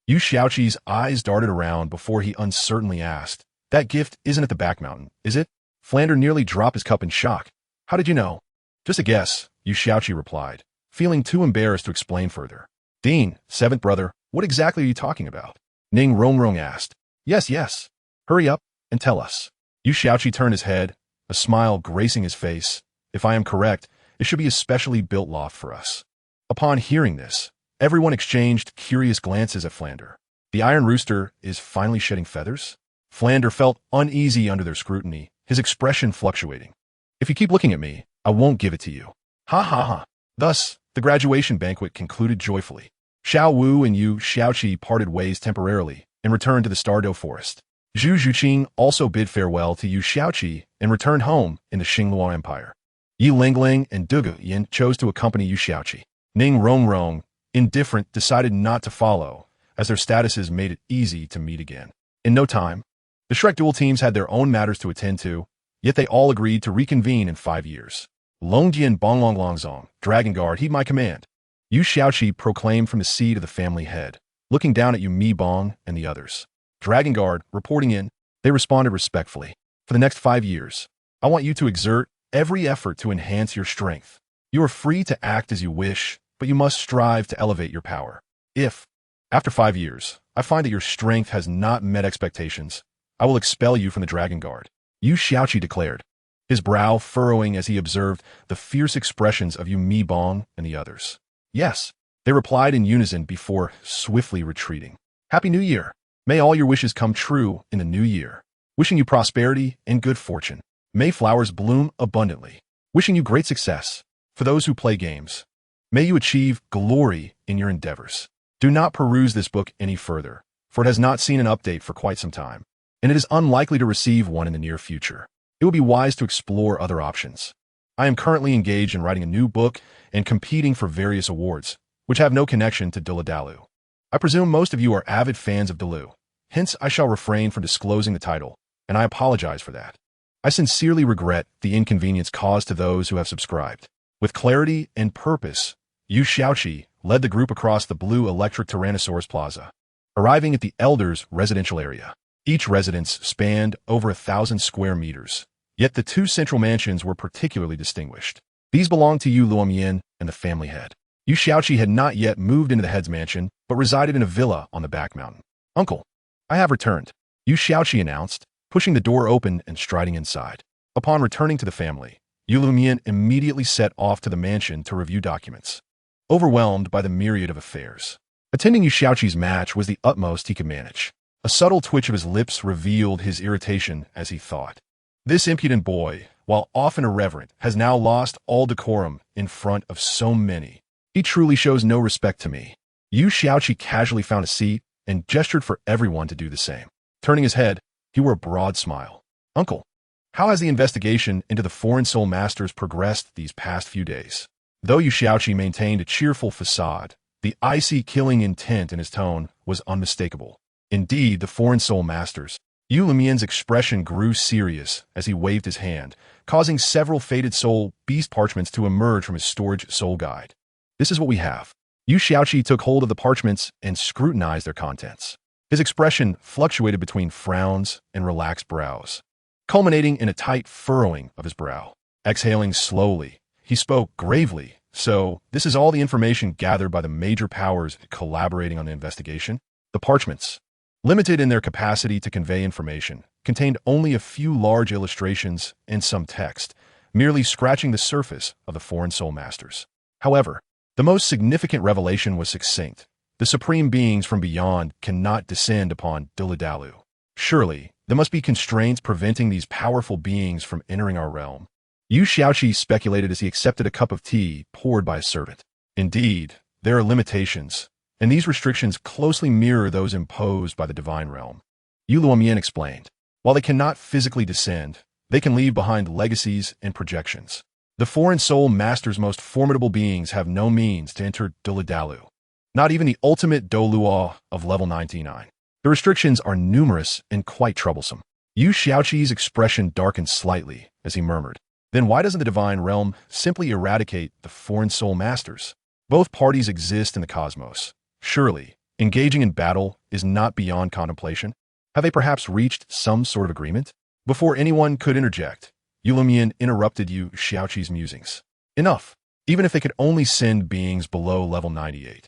Yu Xiaoqi's eyes darted around before he uncertainly asked, that gift isn't at the back mountain, is it? Flander nearly dropped his cup in shock. How did you know? Just a guess, Yu Xiaoqi replied, feeling too embarrassed to explain further. Dean, seventh brother, what exactly are you talking about? Ning Rongrong asked. Yes. Hurry up and tell us. Yu Xiaoqi turned his head, a smile gracing his face. If I am correct, it should be a specially built loft for us. Upon hearing this, everyone exchanged curious glances at Flander. The Iron Rooster is finally shedding feathers? Flander felt uneasy under their scrutiny, his expression fluctuating. If you keep looking at me, I won't give it to you. Ha. Thus, the graduation banquet concluded joyfully. Xiao Wu and Yu Xiaoqi parted ways temporarily and returned to the Stardow Forest. Zhu Zhuqing also bid farewell to Yu Xiaoqi and returned home in the Xingluo Empire. Yi Lingling and Dugu Yin chose to accompany Yu Xiaoqi. Ning Rongrong, indifferent, decided not to follow, as their statuses made it easy to meet again. In no time, the Shrek duel teams had their own matters to attend to, yet they all agreed to reconvene in 5 years. Longjian Bonglonglongzong, Dragon Guard, heed my command. Yu Xiaoqi proclaimed from the seat of the family head, looking down at Yu Mi Bong and the others. Dragon Guard, reporting in, they responded respectfully. For the next 5 years, I want you to exert every effort to enhance your strength. You are free to act as you wish, but you must strive to elevate your power. If, after 5 years, I find that your strength has not met expectations, I will expel you from the Dragon Guard, Yu Xiaoqi declared, his brow furrowing as he observed the fierce expressions of Yu Mi Bong and the others. Yes, they replied in unison before swiftly retreating. Happy New Year! May all your wishes come true in the new year. Wishing you prosperity and good fortune. May flowers bloom abundantly. Wishing you great success. For those who play games, may you achieve glory in your endeavors. Do not peruse this book any further, for it has not seen an update for quite some time, and it is unlikely to receive one in the near future. It would be wise to explore other options. I am currently engaged in writing a new book and competing for various awards, which have no connection to Dalu. I presume most of you are avid fans of Dalu. Hence, I shall refrain from disclosing the title, and I apologize for that. I sincerely regret the inconvenience caused to those who have subscribed. With clarity and purpose, Yu Xiaoqi led the group across the blue electric Tyrannosaurus Plaza, arriving at the Elders' residential area. Each residence spanned over 1,000 square meters, yet the 2 central mansions were particularly distinguished. These belonged to Yu Luomian and the family head. Yu Xiaoqi had not yet moved into the head's mansion, but resided in a villa on the back mountain. Uncle, I have returned, Yu Xiaoqi announced, pushing the door open and striding inside. Upon returning to the family, Yu Luomian immediately set off to the mansion to review documents. Overwhelmed by the myriad of affairs, Attending Yu Xiaoqi's match was the utmost he could manage. A subtle twitch of his lips revealed his irritation as he thought. This impudent boy, while often irreverent, has now lost all decorum in front of so many. He truly shows no respect to me. Yu Xiaoqi casually found a seat and gestured for everyone to do the same. Turning his head, he wore a broad smile. Uncle, how has the investigation into the foreign soul masters progressed these past few days? Though Yu Xiaoqi maintained a cheerful facade, the icy killing intent in his tone was unmistakable. Indeed, the foreign soul masters. Yu Lumian's expression grew serious as he waved his hand, causing several faded soul beast parchments to emerge from his storage soul guide. This is what we have. Yu Xiaoqi took hold of the parchments and scrutinized their contents. His expression fluctuated between frowns and relaxed brows, culminating in a tight furrowing of his brow. Exhaling slowly, he spoke gravely. So, this is all the information gathered by the major powers collaborating on the investigation? The parchments, limited in their capacity to convey information, contained only a few large illustrations and some text, merely scratching the surface of the foreign soul masters. However, the most significant revelation was succinct. The supreme beings from beyond cannot descend upon Dalu. Surely, there must be constraints preventing these powerful beings from entering our realm. Yu Xiaoqi speculated as he accepted a cup of tea poured by a servant. Indeed, there are limitations, and these restrictions closely mirror those imposed by the divine realm. Yu Luomian explained. While they cannot physically descend, they can leave behind legacies and projections. The foreign soul masters' most formidable beings have no means to enter Dalu. Not even the ultimate Douluo of level 99. The restrictions are numerous and quite troublesome. Yu Xiaoqi's expression darkened slightly as he murmured. Then why doesn't the divine realm simply eradicate the foreign soul masters? Both parties exist in the cosmos. Surely, engaging in battle is not beyond contemplation. Have they perhaps reached some sort of agreement? Before anyone could interject, Yu Lumian interrupted Yu Xiaoqi's musings. Enough. Even if they could only send beings below level 98.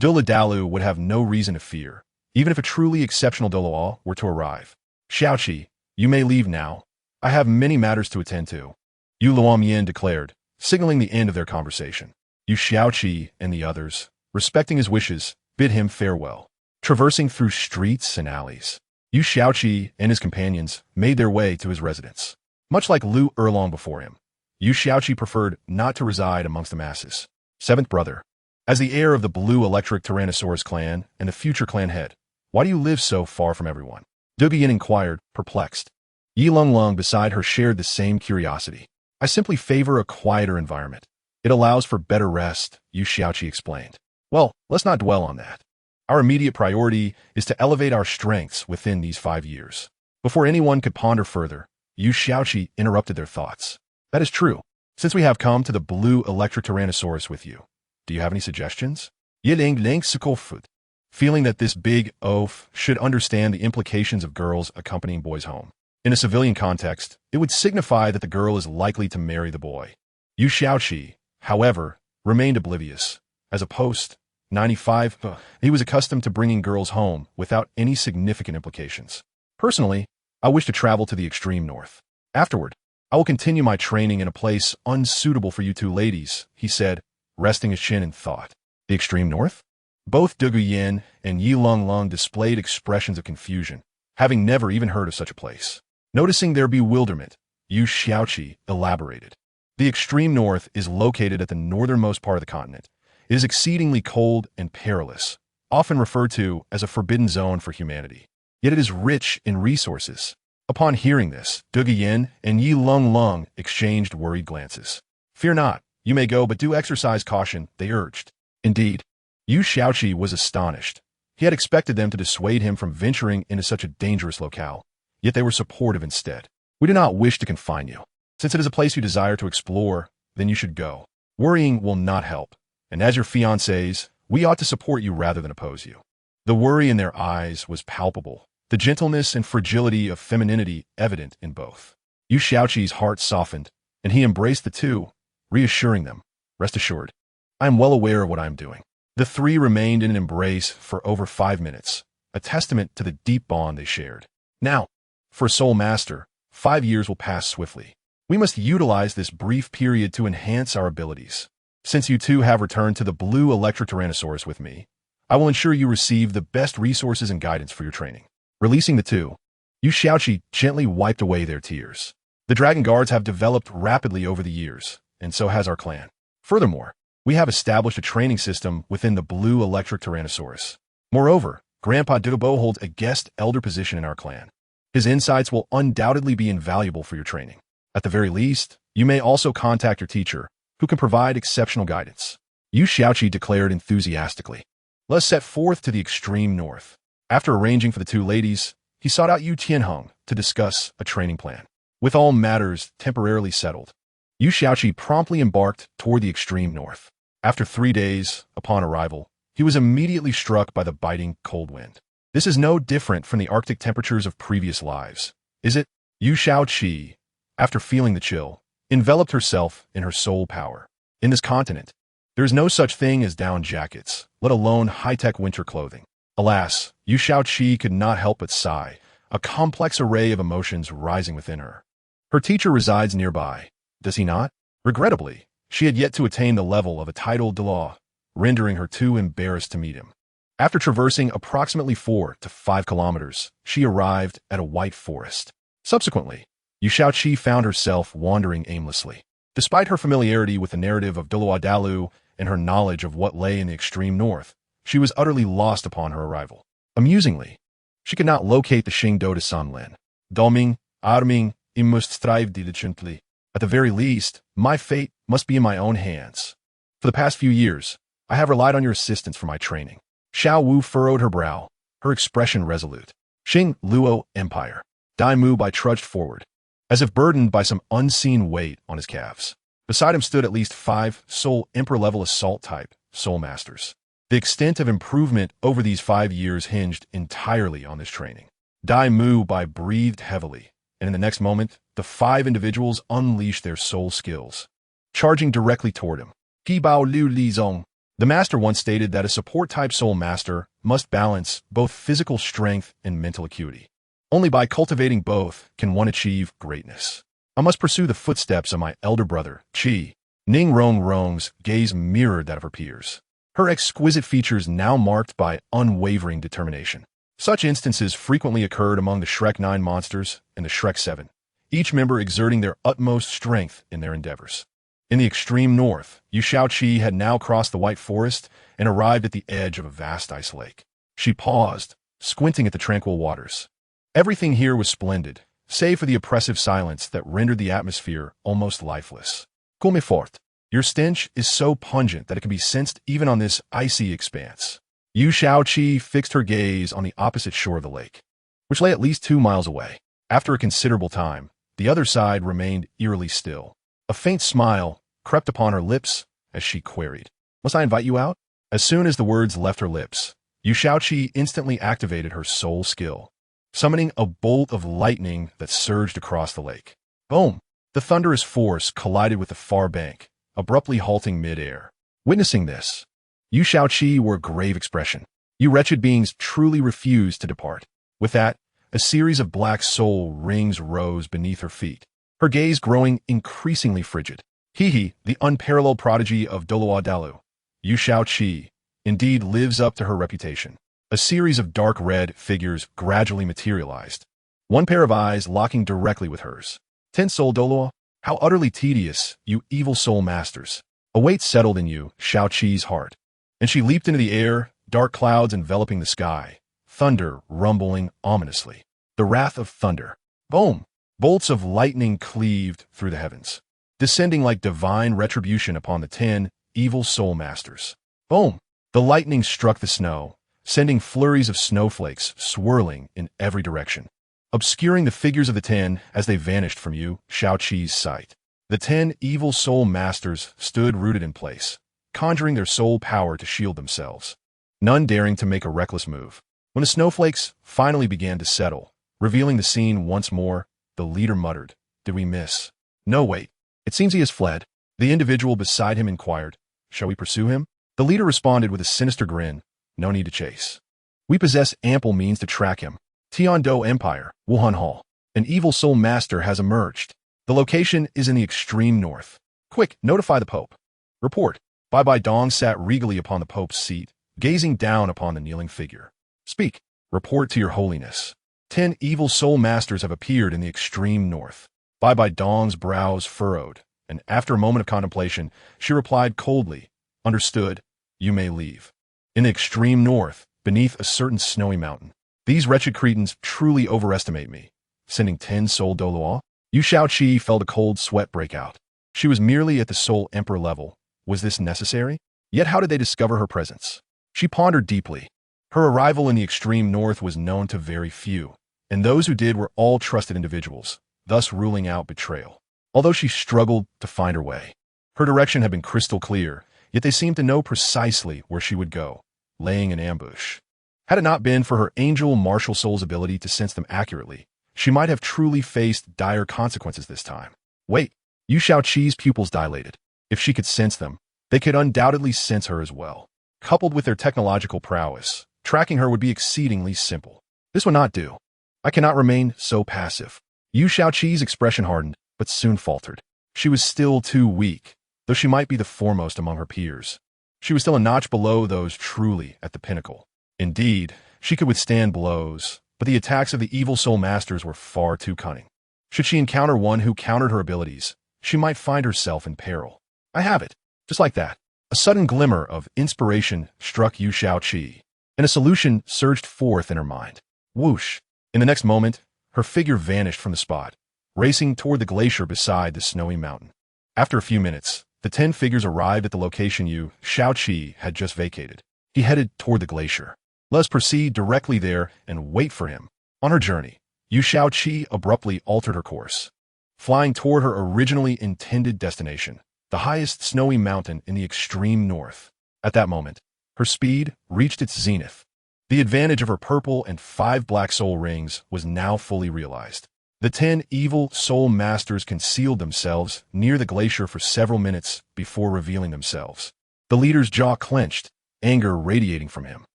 Dalu would have no reason to fear, even if a truly exceptional Douluo were to arrive. Xiaoqi, you may leave now. I have many matters to attend to. Yu Luomian declared, signaling the end of their conversation. Yu Xiaoqi and the others, respecting his wishes, bid him farewell. Traversing through streets and alleys, Yu Xiaoqi and his companions made their way to his residence. Much like Lu Erlong before him, Yu Xiaoqi preferred not to reside amongst the masses. Seventh brother. As the heir of the Blue Electric Tyrannosaurus clan and the future clan head, why do you live so far from everyone? Duguyan inquired, perplexed. Yi Lunglung beside her shared the same curiosity. I simply favor a quieter environment. It allows for better rest, Yu Xiaoqi explained. Well, let's not dwell on that. Our immediate priority is to elevate our strengths within these 5 years. Before anyone could ponder further, Yu Xiaoqi interrupted their thoughts. That is true. Since we have come to the Blue Electric Tyrannosaurus with you, do you have any suggestions? Yiling Ling Sikofut, feeling that this big oaf should understand the implications of girls accompanying boys home. In a civilian context, it would signify that the girl is likely to marry the boy. Yu Xiaoqi, however, remained oblivious. As a post-95, he was accustomed to bringing girls home without any significant implications. Personally, I wish to travel to the extreme north. Afterward, I will continue my training in a place unsuitable for you two ladies, he said, resting his chin in thought. The extreme north? Both Dugu Yin and Yi Lunglung displayed expressions of confusion, having never even heard of such a place. Noticing their bewilderment, Yu Xiaoqi elaborated. The extreme north is located at the northernmost part of the continent. It is exceedingly cold and perilous, often referred to as a forbidden zone for humanity. Yet it is rich in resources. Upon hearing this, Dugu Yin and Yi Lunglung exchanged worried glances. Fear not, you may go, but do exercise caution, they urged. Indeed, Yu Xiaoqi was astonished. He had expected them to dissuade him from venturing into such a dangerous locale, yet they were supportive instead. We do not wish to confine you. Since it is a place you desire to explore, then you should go. Worrying will not help, and as your fiancés, we ought to support you rather than oppose you. The worry in their eyes was palpable, the gentleness and fragility of femininity evident in both. Yu Xiaoqi's heart softened, and he embraced the two, reassuring them, rest assured, I am well aware of what I am doing. The three remained in an embrace for over 5 minutes, a testament to the deep bond they shared. Now, for a soul master, 5 years will pass swiftly. We must utilize this brief period to enhance our abilities. Since you two have returned to the Blue Electric Tyrannosaurus with me, I will ensure you receive the best resources and guidance for your training. Releasing the two, Yu Shaoqi gently wiped away their tears. The dragon guards have developed rapidly over the years, and so has our clan. Furthermore, we have established a training system within the blue electric Tyrannosaurus. Moreover, Grandpa Dubo holds a guest elder position in our clan. His insights will undoubtedly be invaluable for your training. At the very least, you may also contact your teacher, who can provide exceptional guidance. Yu Shaoqi declared enthusiastically. Let us set forth to the extreme north. After arranging for the two ladies, he sought out Yu Tianheng to discuss a training plan. With all matters temporarily settled, Yu Shaoqi promptly embarked toward the extreme north. After 3 days, upon arrival, he was immediately struck by the biting cold wind. This is no different from the Arctic temperatures of previous lives, is it? Yu Shaoqi, after feeling the chill, enveloped herself in her soul power. In this continent, there is no such thing as down jackets, let alone high-tech winter clothing. Alas, Yu Shaoqi could not help but sigh, a complex array of emotions rising within her. Her teacher resides nearby, does he not? Regrettably, she had yet to attain the level of a titled Dalu, rendering her too embarrassed to meet him. After traversing approximately 4 to 5 kilometers, she arrived at a white forest. Subsequently, Yu Shaoqi found herself wandering aimlessly. Despite her familiarity with the narrative of Dalu and her knowledge of what lay in the extreme north, she was utterly lost upon her arrival. Amusingly, she could not locate the Xingdo de Sanlin. Doming, Arming, must strive diligently. At the very least, my fate must be in my own hands. For the past few years, I have relied on your assistance for my training. Xiao Wu furrowed her brow, her expression resolute. Xing Luo Empire. Dai Mu Bai trudged forward, as if burdened by some unseen weight on his calves. Beside him stood at least 5 Soul Emperor-level assault-type Soul Masters. The extent of improvement over these 5 years hinged entirely on this training. Dai Mu Bai breathed heavily, and in the next moment, the 5 individuals unleashed their soul skills, charging directly toward him. Qi Bao Liu Li Zong. The master once stated that a support-type soul master must balance both physical strength and mental acuity. Only by cultivating both can one achieve greatness. I must pursue the footsteps of my elder brother, Qi. Ning Rong Rong's gaze mirrored that of her peers, her exquisite features now marked by unwavering determination. Such instances frequently occurred among the Shrek 9 monsters and the Shrek 7, each member exerting their utmost strength in their endeavors. In the extreme north, Yu Shaoqi had now crossed the white forest and arrived at the edge of a vast ice lake. She paused, squinting at the tranquil waters. Everything here was splendid, save for the oppressive silence that rendered the atmosphere almost lifeless. Come fort. Your stench is so pungent that it can be sensed even on this icy expanse. Yu Shaoqi fixed her gaze on the opposite shore of the lake, which lay at least 2 miles away. After a considerable time, the other side remained eerily still. A faint smile crept upon her lips as she queried, "Must I invite you out?" As soon as the words left her lips, Yu Shaoqi instantly activated her soul skill, summoning a bolt of lightning that surged across the lake. Boom! The thunderous force collided with the far bank, abruptly halting mid-air. Witnessing this, Yu Shaoqi wore a grave expression. You wretched beings truly refused to depart. With that, a series of black soul rings rose beneath her feet, her gaze growing increasingly frigid. He, the unparalleled prodigy of Dalu, Yu Shaoqi, indeed lives up to her reputation. A series of dark red figures gradually materialized, one pair of eyes locking directly with hers. 10 Soul Douluo, how utterly tedious, you evil soul masters. A weight settled in Yu Shaoqi's heart, and she leaped into the air, dark clouds enveloping the sky, thunder rumbling ominously. The wrath of thunder. Boom! Bolts of lightning cleaved through the heavens, descending like divine retribution upon the 10 evil soul masters. Boom! The lightning struck the snow, sending flurries of snowflakes swirling in every direction, obscuring the figures of the 10 as they vanished from Yu Shaoqi's sight. The 10 evil soul masters stood rooted in place, conjuring their soul power to shield themselves, none daring to make a reckless move. When the snowflakes finally began to settle, revealing the scene once more, the leader muttered, "Did we miss?" "No, wait. It seems he has fled." The individual beside him inquired, "Shall we pursue him?" The leader responded with a sinister grin, "No need to chase. We possess ample means to track him. Tiando Empire, Wuhan Hall. An evil soul master has emerged. The location is in the extreme north. Quick, notify the Pope." Report. Bai Bai Dong sat regally upon the Pope's seat, gazing down upon the kneeling figure. Speak. Report to your holiness. 10 evil soul masters have appeared in the extreme north. Bai Dong's brows furrowed, and after a moment of contemplation, she replied coldly, Understood, you may leave. In the extreme north, beneath a certain snowy mountain, these wretched cretins truly overestimate me, sending 10 soul Douluo. Yu Shaoqi felt a cold sweat break out. She was merely at the soul emperor level. Was this necessary? Yet how did they discover her presence? She pondered deeply. Her arrival in the extreme north was known to very few, and those who did were all trusted individuals, thus ruling out betrayal. Although she struggled to find her way, her direction had been crystal clear, yet they seemed to know precisely where she would go, laying an ambush. Had it not been for her angel martial soul's ability to sense them accurately, she might have truly faced dire consequences this time. Wait, Yu Shaoqi's pupils dilated. If she could sense them, they could undoubtedly sense her as well. Coupled with their technological prowess, tracking her would be exceedingly simple. This would not do. I cannot remain so passive. Yu Shaoqi's expression hardened, but soon faltered. She was still too weak, though she might be the foremost among her peers. She was still a notch below those truly at the pinnacle. Indeed, she could withstand blows, but the attacks of the evil soul masters were far too cunning. Should she encounter one who countered her abilities, she might find herself in peril. I have it. Just like that. A sudden glimmer of inspiration struck Yu Shaoqi, and a solution surged forth in her mind. Whoosh! In the next moment, her figure vanished from the spot, racing toward the glacier beside the snowy mountain. After a few minutes, the 10 figures arrived at the location Yu Shaoqi had just vacated. He headed toward the glacier. Let us proceed directly there and wait for him. On her journey, Yu Shaoqi abruptly altered her course, flying toward her originally intended destination, the highest snowy mountain in the extreme north. At that moment, her speed reached its zenith. The advantage of her purple and 5 black soul rings was now fully realized. The 10 evil soul masters concealed themselves near the glacier for several minutes before revealing themselves. The leader's jaw clenched, anger radiating from him.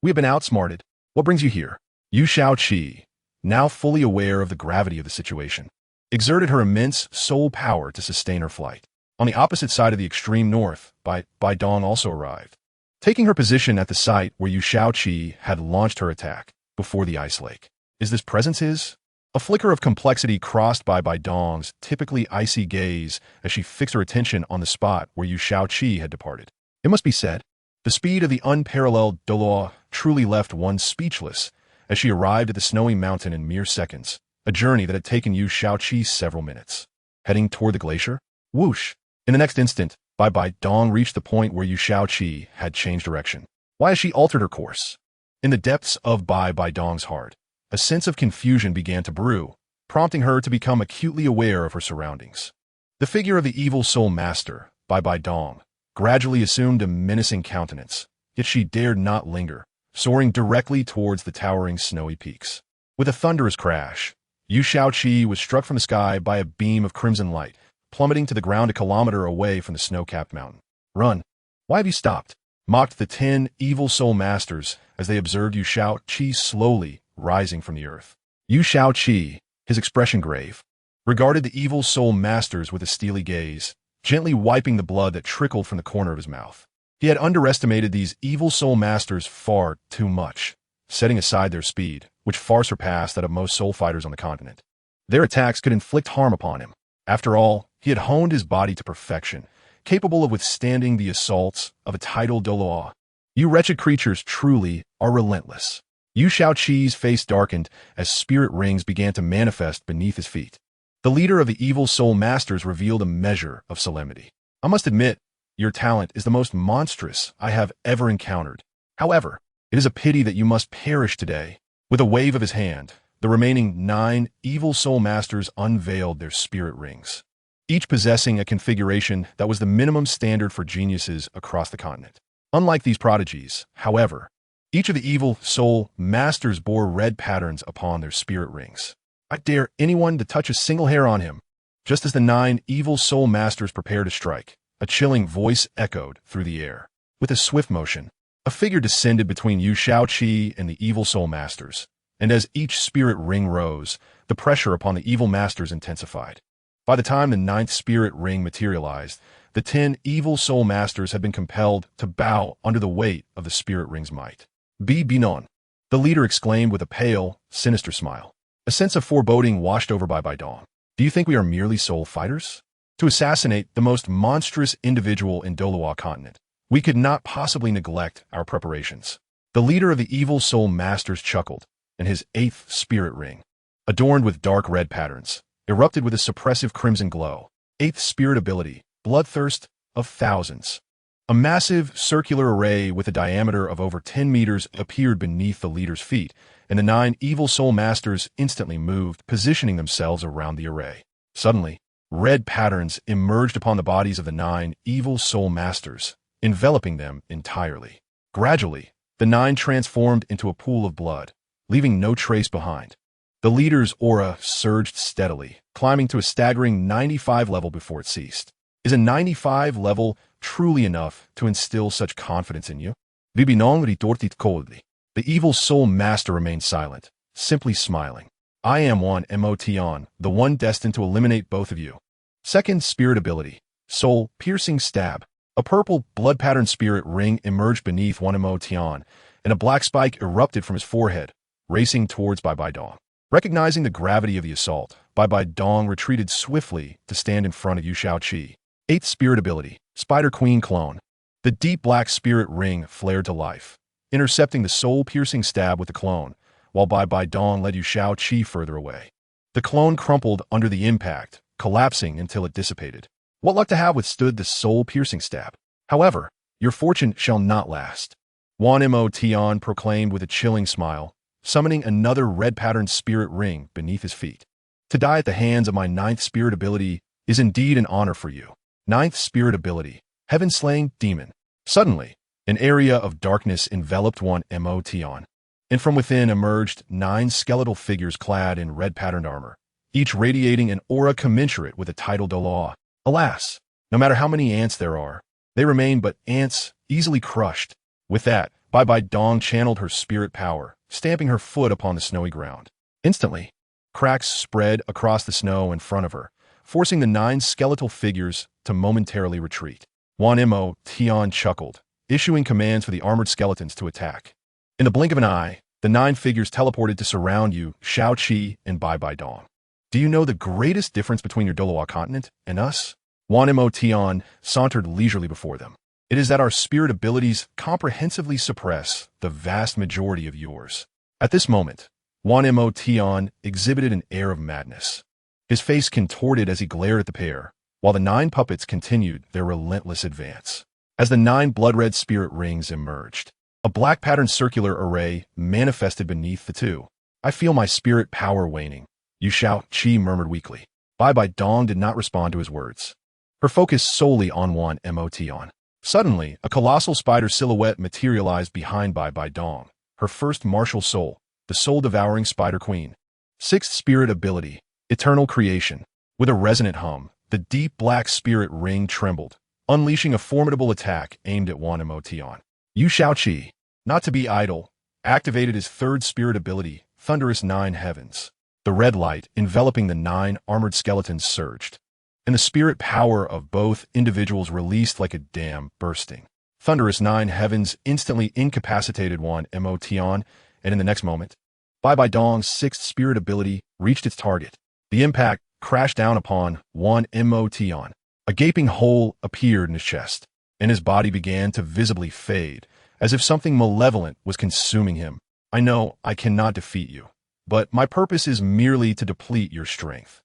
We have been outsmarted. What brings you here? Yu Shaoqi, now fully aware of the gravity of the situation, exerted her immense soul power to sustain her flight. On the opposite side of the extreme north, Bai Dong also arrived, taking her position at the site where Yu Shaoqi had launched her attack, before the ice lake. Is this presence his? A flicker of complexity crossed Bai Dong's typically icy gaze as she fixed her attention on the spot where Yu Shaoqi had departed. It must be said, the speed of the unparalleled Douluo truly left one speechless as she arrived at the snowy mountain in mere seconds, a journey that had taken Yu Shaoqi several minutes. Heading toward the glacier? Whoosh! In the next instant, Bai Dong reached the point where Yu Shaoqi had changed direction. Why has she altered her course? In the depths of Bai Dong's heart, a sense of confusion began to brew, prompting her to become acutely aware of her surroundings. The figure of the evil soul master, Bai Dong, gradually assumed a menacing countenance, yet she dared not linger, soaring directly towards the towering snowy peaks. With a thunderous crash, Yu Shaoqi was struck from the sky by a beam of crimson light, plummeting to the ground a kilometer away from the snow-capped mountain. Run! Why have you stopped? Mocked the 10 evil soul masters as they observed Yu Shaoqi slowly rising from the earth. Yu Shaoqi, his expression grave, regarded the evil soul masters with a steely gaze, gently wiping the blood that trickled from the corner of his mouth. He had underestimated these evil soul masters far too much, setting aside their speed, which far surpassed that of most soul fighters on the continent. Their attacks could inflict harm upon him. After all, he had honed his body to perfection, capable of withstanding the assaults of a tidal Douluo. You wretched creatures truly are relentless. Yu Shaoqi's face darkened as spirit rings began to manifest beneath his feet. The leader of the evil soul masters revealed a measure of solemnity. I must admit, your talent is the most monstrous I have ever encountered. However, it is a pity that you must perish today. With a wave of his hand, the remaining 9 evil soul masters unveiled their spirit rings, each possessing a configuration that was the minimum standard for geniuses across the continent. Unlike these prodigies, however, each of the evil soul masters bore red patterns upon their spirit rings. I dare anyone to touch a single hair on him. Just as the 9 evil soul masters prepared to strike, a chilling voice echoed through the air. With a swift motion, a figure descended between Yu Shaoqi and the evil soul masters, and as each spirit ring rose, the pressure upon the evil masters intensified. By the time the 9th spirit ring materialized, the 10 evil soul masters had been compelled to bow under the weight of the spirit ring's might. Be Binon, the leader exclaimed with a pale, sinister smile. A sense of foreboding washed over Bai Dong. Do you think we are merely soul fighters? To assassinate the most monstrous individual in Douluo continent, we could not possibly neglect our preparations. The leader of the evil soul masters chuckled, and his 8th spirit ring, adorned with dark red patterns, erupted with a suppressive crimson glow. 8th spirit ability, Bloodthirst of Thousands. A massive, circular array with a diameter of over 10 meters appeared beneath the leader's feet, and the 9 evil soul masters instantly moved, positioning themselves around the array. Suddenly, red patterns emerged upon the bodies of the 9 evil soul masters, enveloping them entirely. Gradually, the 9 transformed into a pool of blood, leaving no trace behind. The leader's aura surged steadily, climbing to a staggering 95 level before it ceased. Is a 95 level truly enough to instill such confidence in you? Vibinong ritortit coldly. The evil soul master remained silent, simply smiling. I am one Motion, the one destined to eliminate both of you. 2nd spirit ability, Soul Piercing Stab. A purple, blood-patterned spirit ring emerged beneath one Motion, and a black spike erupted from his forehead, racing towards Bai Dong. Recognizing the gravity of the assault, Bai Dong retreated swiftly to stand in front of Yu Shaoqi. 8th spirit ability, Spider Queen Clone. The deep black spirit ring flared to life, intercepting the soul-piercing stab with the clone, while Bai Dong led Yu Shaoqi further away. The clone crumpled under the impact, collapsing until it dissipated. What luck to have withstood the soul-piercing stab. However, your fortune shall not last. Wan Mo Tian proclaimed with a chilling smile, summoning another red-patterned spirit ring beneath his feet. To die at the hands of my 9th spirit ability is indeed an honor for you. 9th spirit ability, Heaven-Slaying Demon. Suddenly, an area of darkness enveloped Wan Mo Tian, and from within emerged 9 skeletal figures clad in red-patterned armor, each radiating an aura commensurate with the title Douluo. Alas, no matter how many ants there are, they remain but ants, easily crushed. With that, Bai Dong channeled her spirit power, stamping her foot upon the snowy ground. Instantly, cracks spread across the snow in front of her, forcing the 9 skeletal figures to momentarily retreat. Wan Mo Tian chuckled, issuing commands for the armored skeletons to attack. In the blink of an eye, the 9 figures teleported to surround Yu Shaoqi and Bai Dong. Do you know the greatest difference between your Douluo continent and us? Wan Mo Tian sauntered leisurely before them. It is that our spirit abilities comprehensively suppress the vast majority of yours. At this moment, Wan Mo Tian exhibited an air of madness. His face contorted as he glared at the pair, while the 9 puppets continued their relentless advance. As the 9 blood-red spirit rings emerged, a black-patterned circular array manifested beneath the 2. I feel my spirit power waning, Yu Shaoqi murmured weakly. Bai Dong did not respond to his words. Her focus solely on Wan Mo Tian. Suddenly, a colossal spider silhouette materialized behind Bai Dong, her first martial soul, the soul-devouring Spider Queen. 6th spirit ability, Eternal Creation. With a resonant hum, the deep black spirit ring trembled, unleashing a formidable attack aimed at Wan Mo Tian. Yu Shaoqi, not to be idle, activated his 3rd spirit ability, Thunderous 9 Heavens. The red light enveloping the 9 armored skeletons surged, and the spirit power of both individuals released like a dam bursting. Thunderous 9 Heavens instantly incapacitated Wan Mo Tian, and in the next moment, Bai Dong's 6th spirit ability reached its target. The impact crashed down upon Wan Mo Tian. A gaping hole appeared in his chest, and his body began to visibly fade, as if something malevolent was consuming him. I know I cannot defeat you, but my purpose is merely to deplete your strength,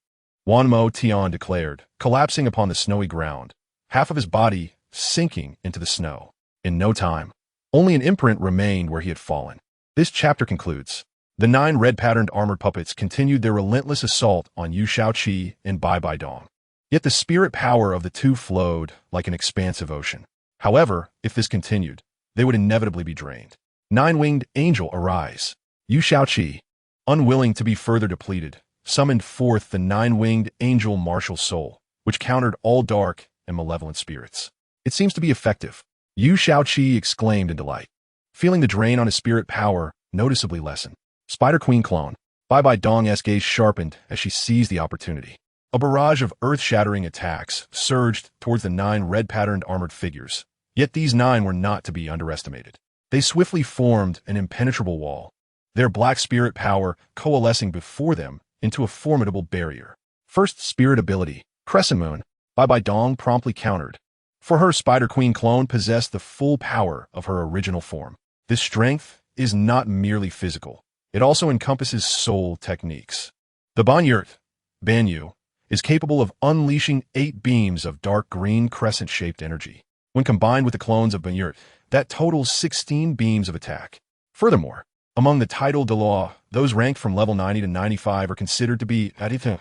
Wan Mo Tian declared, collapsing upon the snowy ground, half of his body sinking into the snow. In no time, only an imprint remained where he had fallen. This chapter concludes. The 9 red-patterned armored puppets continued their relentless assault on Yu Shaoqi and Bai Dong. Yet the spirit power of the 2 flowed like an expansive ocean. However, if this continued, they would inevitably be drained. 9-winged angel arise. Yu Shaoqi, unwilling to be further depleted, summoned forth the 9-winged angel martial soul, which countered all dark and malevolent spirits. It seems to be effective, Yu Shaoqi exclaimed in delight, feeling the drain on his spirit power noticeably lessen. Spider Queen clone. Bai Dong's gaze sharpened as she seized the opportunity. A barrage of earth-shattering attacks surged towards the 9 red-patterned armored figures, yet these 9 were not to be underestimated. They swiftly formed an impenetrable wall, their black spirit power coalescing before them into a formidable barrier. First spirit ability, Crescent Moon, Bai Dong promptly countered. For her Spider Queen clone possessed the full power of her original form. This strength is not merely physical. It also encompasses soul techniques. The Banyu, is capable of unleashing 8 beams of dark green crescent-shaped energy. When combined with the clones of Banyu, that totals 16 beams of attack. Furthermore, among the title Dalu, those ranked from level 90 to 95 are considered to be Aditon,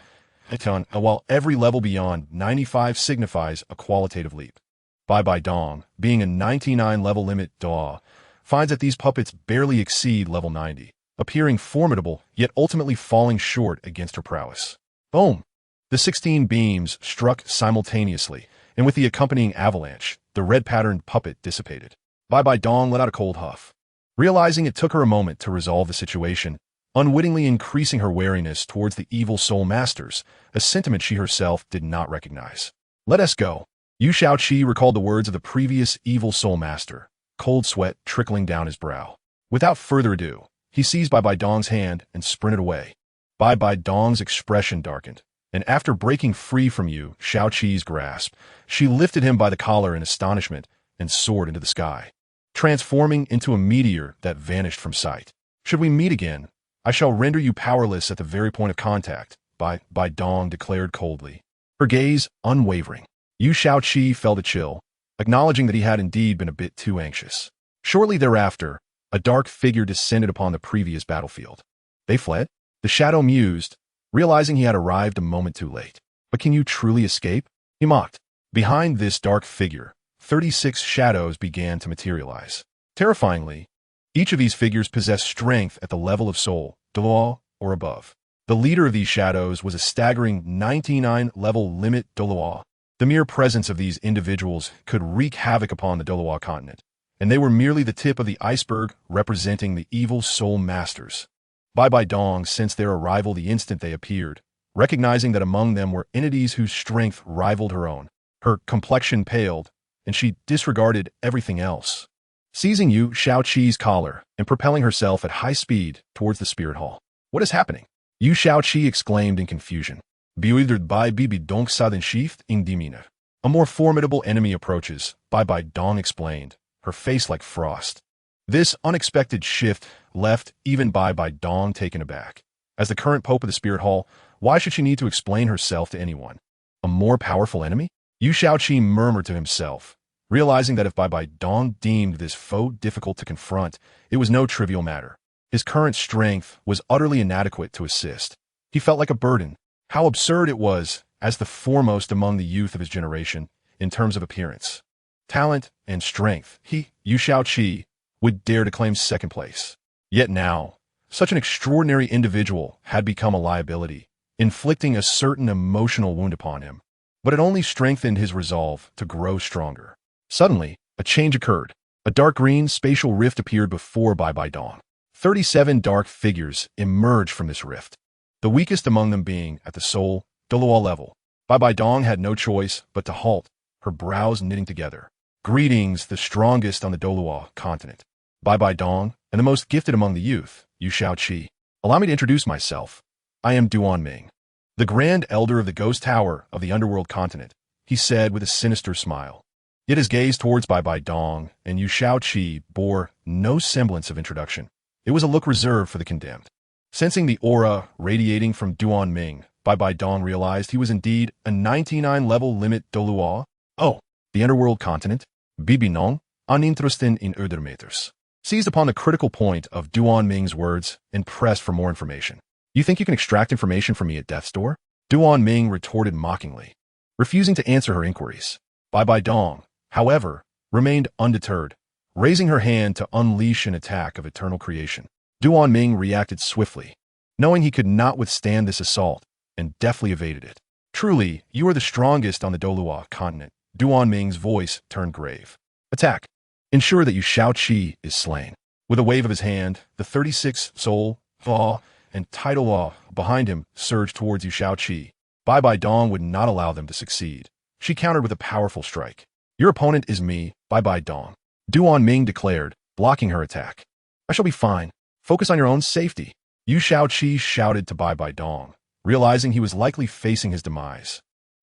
while every level beyond 95 signifies a qualitative leap. Bai Dong, being a 99 level limit Dalu, finds that these puppets barely exceed level 90, appearing formidable, yet ultimately falling short against her prowess. Boom! The 16 beams struck simultaneously, and with the accompanying avalanche, the red-patterned puppet dissipated. Bai Dong let out a cold huff. Realizing it took her a moment to resolve the situation, unwittingly increasing her wariness towards the evil soul masters, a sentiment she herself did not recognize. Let us go. Yu Shaoqi recalled the words of the previous evil soul master, cold sweat trickling down his brow. Without further ado, he seized Bai Dong's hand and sprinted away. Bai Dong's expression darkened, and after breaking free from Yu Shaoqi's grasp, she lifted him by the collar in astonishment and soared into the sky, transforming into a meteor that vanished from sight. Should we meet again, I shall render you powerless at the very point of contact, Bai Dong declared coldly, her gaze unwavering. Yu Shaoqi felt a chill, acknowledging that he had indeed been a bit too anxious. Shortly thereafter, a dark figure descended upon the previous battlefield. They fled? The shadow mused, realizing he had arrived a moment too late. But can you truly escape? He mocked. Behind this dark figure, 36 shadows began to materialize. Terrifyingly, each of these figures possessed strength at the level of soul, Douluo, or above. The leader of these shadows was a staggering 99 level limit Douluo. The mere presence of these individuals could wreak havoc upon the Douluo continent, and they were merely the tip of the iceberg representing the evil soul masters. Bai Dong sensed their arrival the instant they appeared, recognizing that among them were entities whose strength rivaled her own. Her complexion paled, and she disregarded everything else, seizing Yu Shaoqi's collar and propelling herself at high speed towards the spirit hall. What is happening? Yu Shaoqi exclaimed in confusion. Bewildered by Bibi Dong Sudden Sheathed in Demeanor. A more formidable enemy approaches, Bai Dong explained, her face like frost. This unexpected shift left even Bai Dong taken aback. As the current pope of the spirit hall, why should she need to explain herself to anyone? A more powerful enemy? Yu Shaoqi murmured to himself, realizing that if Bai Dong deemed this foe difficult to confront, it was no trivial matter. His current strength was utterly inadequate to assist. He felt like a burden. How absurd it was, as the foremost among the youth of his generation, in terms of appearance, talent, and strength, he, Yu Shaoqi, would dare to claim second place. Yet now, such an extraordinary individual had become a liability, inflicting a certain emotional wound upon him. But it only strengthened his resolve to grow stronger. Suddenly, a change occurred. A dark green spatial rift appeared before Bai Dong. 37 dark figures emerged from this rift, the weakest among them being at the soul, Douluo level. Bai Dong had no choice but to halt, her brows knitting together. Greetings, the strongest on the Douluo continent. Bai Dong, and the most gifted among the youth, Yu Shaoqi. Allow me to introduce myself. I am Duan Ming, the Grand Elder of the Ghost Tower of the Underworld continent, he said with a sinister smile. Yet his gaze towards Bai Dong and Yu Shaoqi bore no semblance of introduction. It was a look reserved for the condemned. Sensing the aura radiating from Duan Ming, Bai Dong realized he was indeed a 99 level limit Douluo. Oh, the Underworld continent? Bibi Nong, uninterested in Ödermeters. Seized upon the critical point of Duan Ming's words and pressed for more information. You think you can extract information from me at death's door? Duan Ming retorted mockingly, refusing to answer her inquiries. Bai Dong, however, remained undeterred, raising her hand to unleash an attack of eternal creation. Duan Ming reacted swiftly, knowing he could not withstand this assault, and deftly evaded it. Truly, you are the strongest on the Douluo continent. Duan Ming's voice turned grave. Attack. Ensure that Yu Shaoqi is slain. With a wave of his hand, the 36 soul, law, and title law behind him surged towards Yu Shaoqi. Bai Bai Dong would not allow them to succeed. She countered with a powerful strike. Your opponent is me, Bai Bai Dong. Duan Ming declared, blocking her attack. I shall be fine. Focus on your own safety. Yu Shaoqi shouted to Bai Bai Dong, realizing he was likely facing his demise,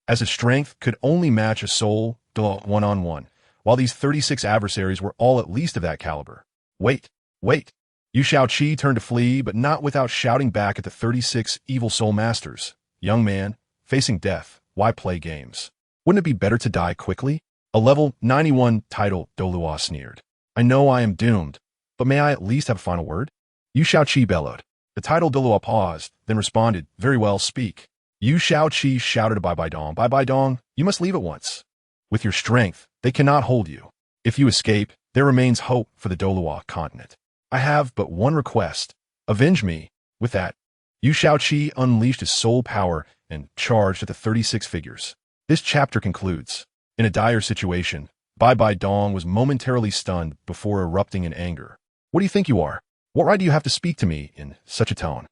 as his strength could only match a soul one-on-one, while these 36 adversaries were all at least of that caliber. Wait, wait. Yu Shaoqi turned to flee, but not without shouting back at the 36 evil soul masters. Young man, facing death, why play games? Wouldn't it be better to die quickly? A level 91 title, Douluo sneered. I know I am doomed, but may I at least have a final word? Yu Shaoqi bellowed. The title Douluo paused, then responded, very well, speak. Yu Shaoqi shouted to Bai Bai Dong, Bai Bai Dong, you must leave at once. With your strength, they cannot hold you. If you escape, there remains hope for the Douluo continent. I have but one request. Avenge me. With that, Yu Shaoqi unleashed his soul power and charged at the 36 figures. This chapter concludes. In a dire situation, Bai Bai Dong was momentarily stunned before erupting in anger. What do you think you are? What right do you have to speak to me in such a tone?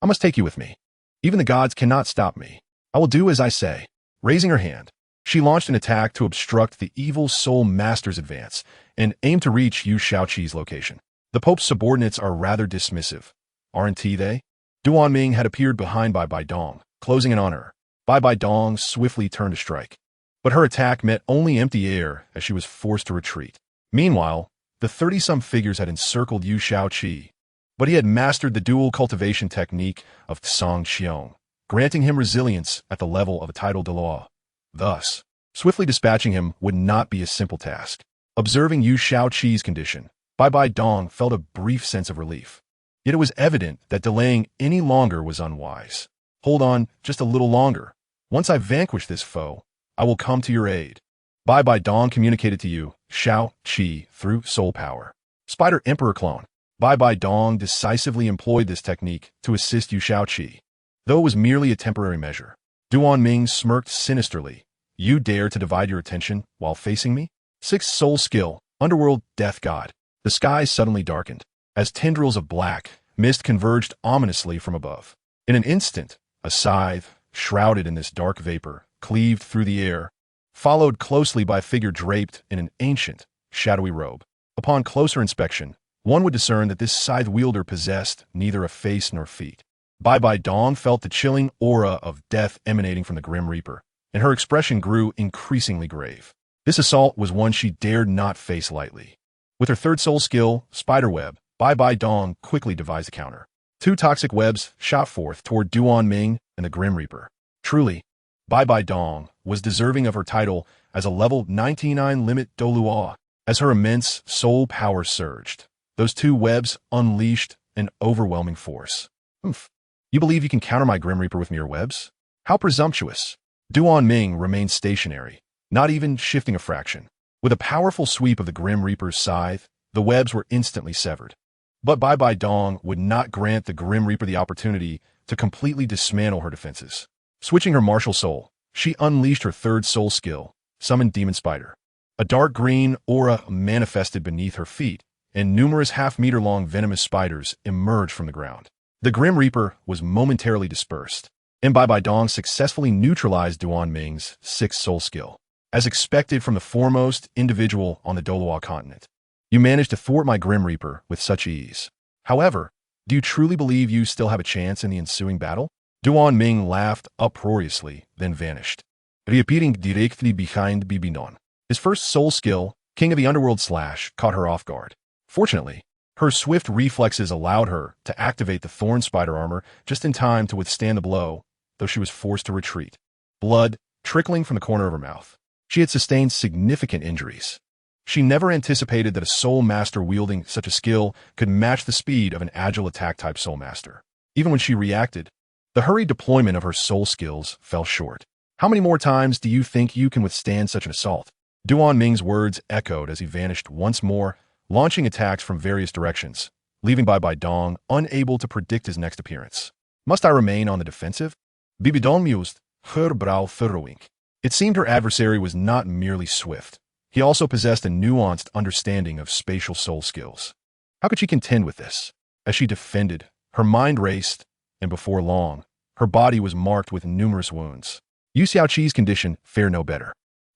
I must take you with me. Even the gods cannot stop me. I will do as I say. Raising her hand, she launched an attack to obstruct the evil soul master's advance and aimed to reach Yu Shaoqi's location. The Pope's subordinates are rather dismissive, aren't they? Duan Ming had appeared behind Bai Bai Dong, closing in on her. Bai Bai Dong swiftly turned to strike, but her attack met only empty air as she was forced to retreat. Meanwhile, the 30-some figures had encircled Yu Shaoqi, but he had mastered the dual cultivation technique of Tsang Qiong, granting him resilience at the level of a title Douluo. Thus, swiftly dispatching him would not be a simple task. Observing Yu Shaoqi's condition, Bai Bai Dong felt a brief sense of relief. Yet it was evident that delaying any longer was unwise. Hold on just a little longer. Once I vanquish this foe, I will come to your aid. Bai Bai Dong communicated to Yu Shaoqi through soul power. Spider Emperor clone. Bai Bai Dong decisively employed this technique to assist Yu Shaoqi, though it was merely a temporary measure. Duan Ming smirked sinisterly. You dare to divide your attention while facing me? Sixth soul skill, Underworld Death God. The sky suddenly darkened, as tendrils of black mist converged ominously from above. In an instant, a scythe, shrouded in this dark vapor, cleaved through the air, followed closely by a figure draped in an ancient, shadowy robe. Upon closer inspection, one would discern that this scythe wielder possessed neither a face nor feet. Bai Bai Dong felt the chilling aura of death emanating from the Grim Reaper, and her expression grew increasingly grave. This assault was one she dared not face lightly. With her third soul skill, Spiderweb, Bai Bai Dong quickly devised a counter. Two toxic webs shot forth toward Duan Ming and the Grim Reaper. Truly, Bai Bai Dong was deserving of her title as a level 99 limit Douluo. As her immense soul power surged, those two webs unleashed an overwhelming force. Oomph. You believe you can counter my Grim Reaper with mere webs? How presumptuous. Duan Ming remained stationary, not even shifting a fraction. With a powerful sweep of the Grim Reaper's scythe, the webs were instantly severed. But Bai Bai Dong would not grant the Grim Reaper the opportunity to completely dismantle her defenses. Switching her martial soul, she unleashed her third soul skill, Summoned Demon Spider. A dark green aura manifested beneath her feet, and numerous half-meter-long venomous spiders emerged from the ground. The Grim Reaper was momentarily dispersed, and Bai Bai Dong successfully neutralized Duan Ming's sixth soul skill. As expected from the foremost individual on the Douluo continent, you managed to thwart my Grim Reaper with such ease. However, do you truly believe you still have a chance in the ensuing battle? Duan Ming laughed uproariously, then vanished, reappearing directly behind Bibidon. His first soul skill, King of the Underworld Slash, caught her off guard. Fortunately, her swift reflexes allowed her to activate the Thorn Spider armor just in time to withstand the blow, though she was forced to retreat. Blood trickling from the corner of her mouth. She had sustained significant injuries. She never anticipated that a Soul Master wielding such a skill could match the speed of an agile attack-type Soul Master. Even when she reacted, the hurried deployment of her soul skills fell short. How many more times do you think you can withstand such an assault? Duan Ming's words echoed as he vanished once more, launching attacks from various directions, leaving Bai Bai Dong unable to predict his next appearance. Must I remain on the defensive? Bibidong mused, her brow furrowing. It seemed her adversary was not merely swift. He also possessed a nuanced understanding of spatial soul skills. How could she contend with this? As she defended, her mind raced, and before long, Her body was marked with numerous wounds. Yu Xiaoqi's condition fared no better.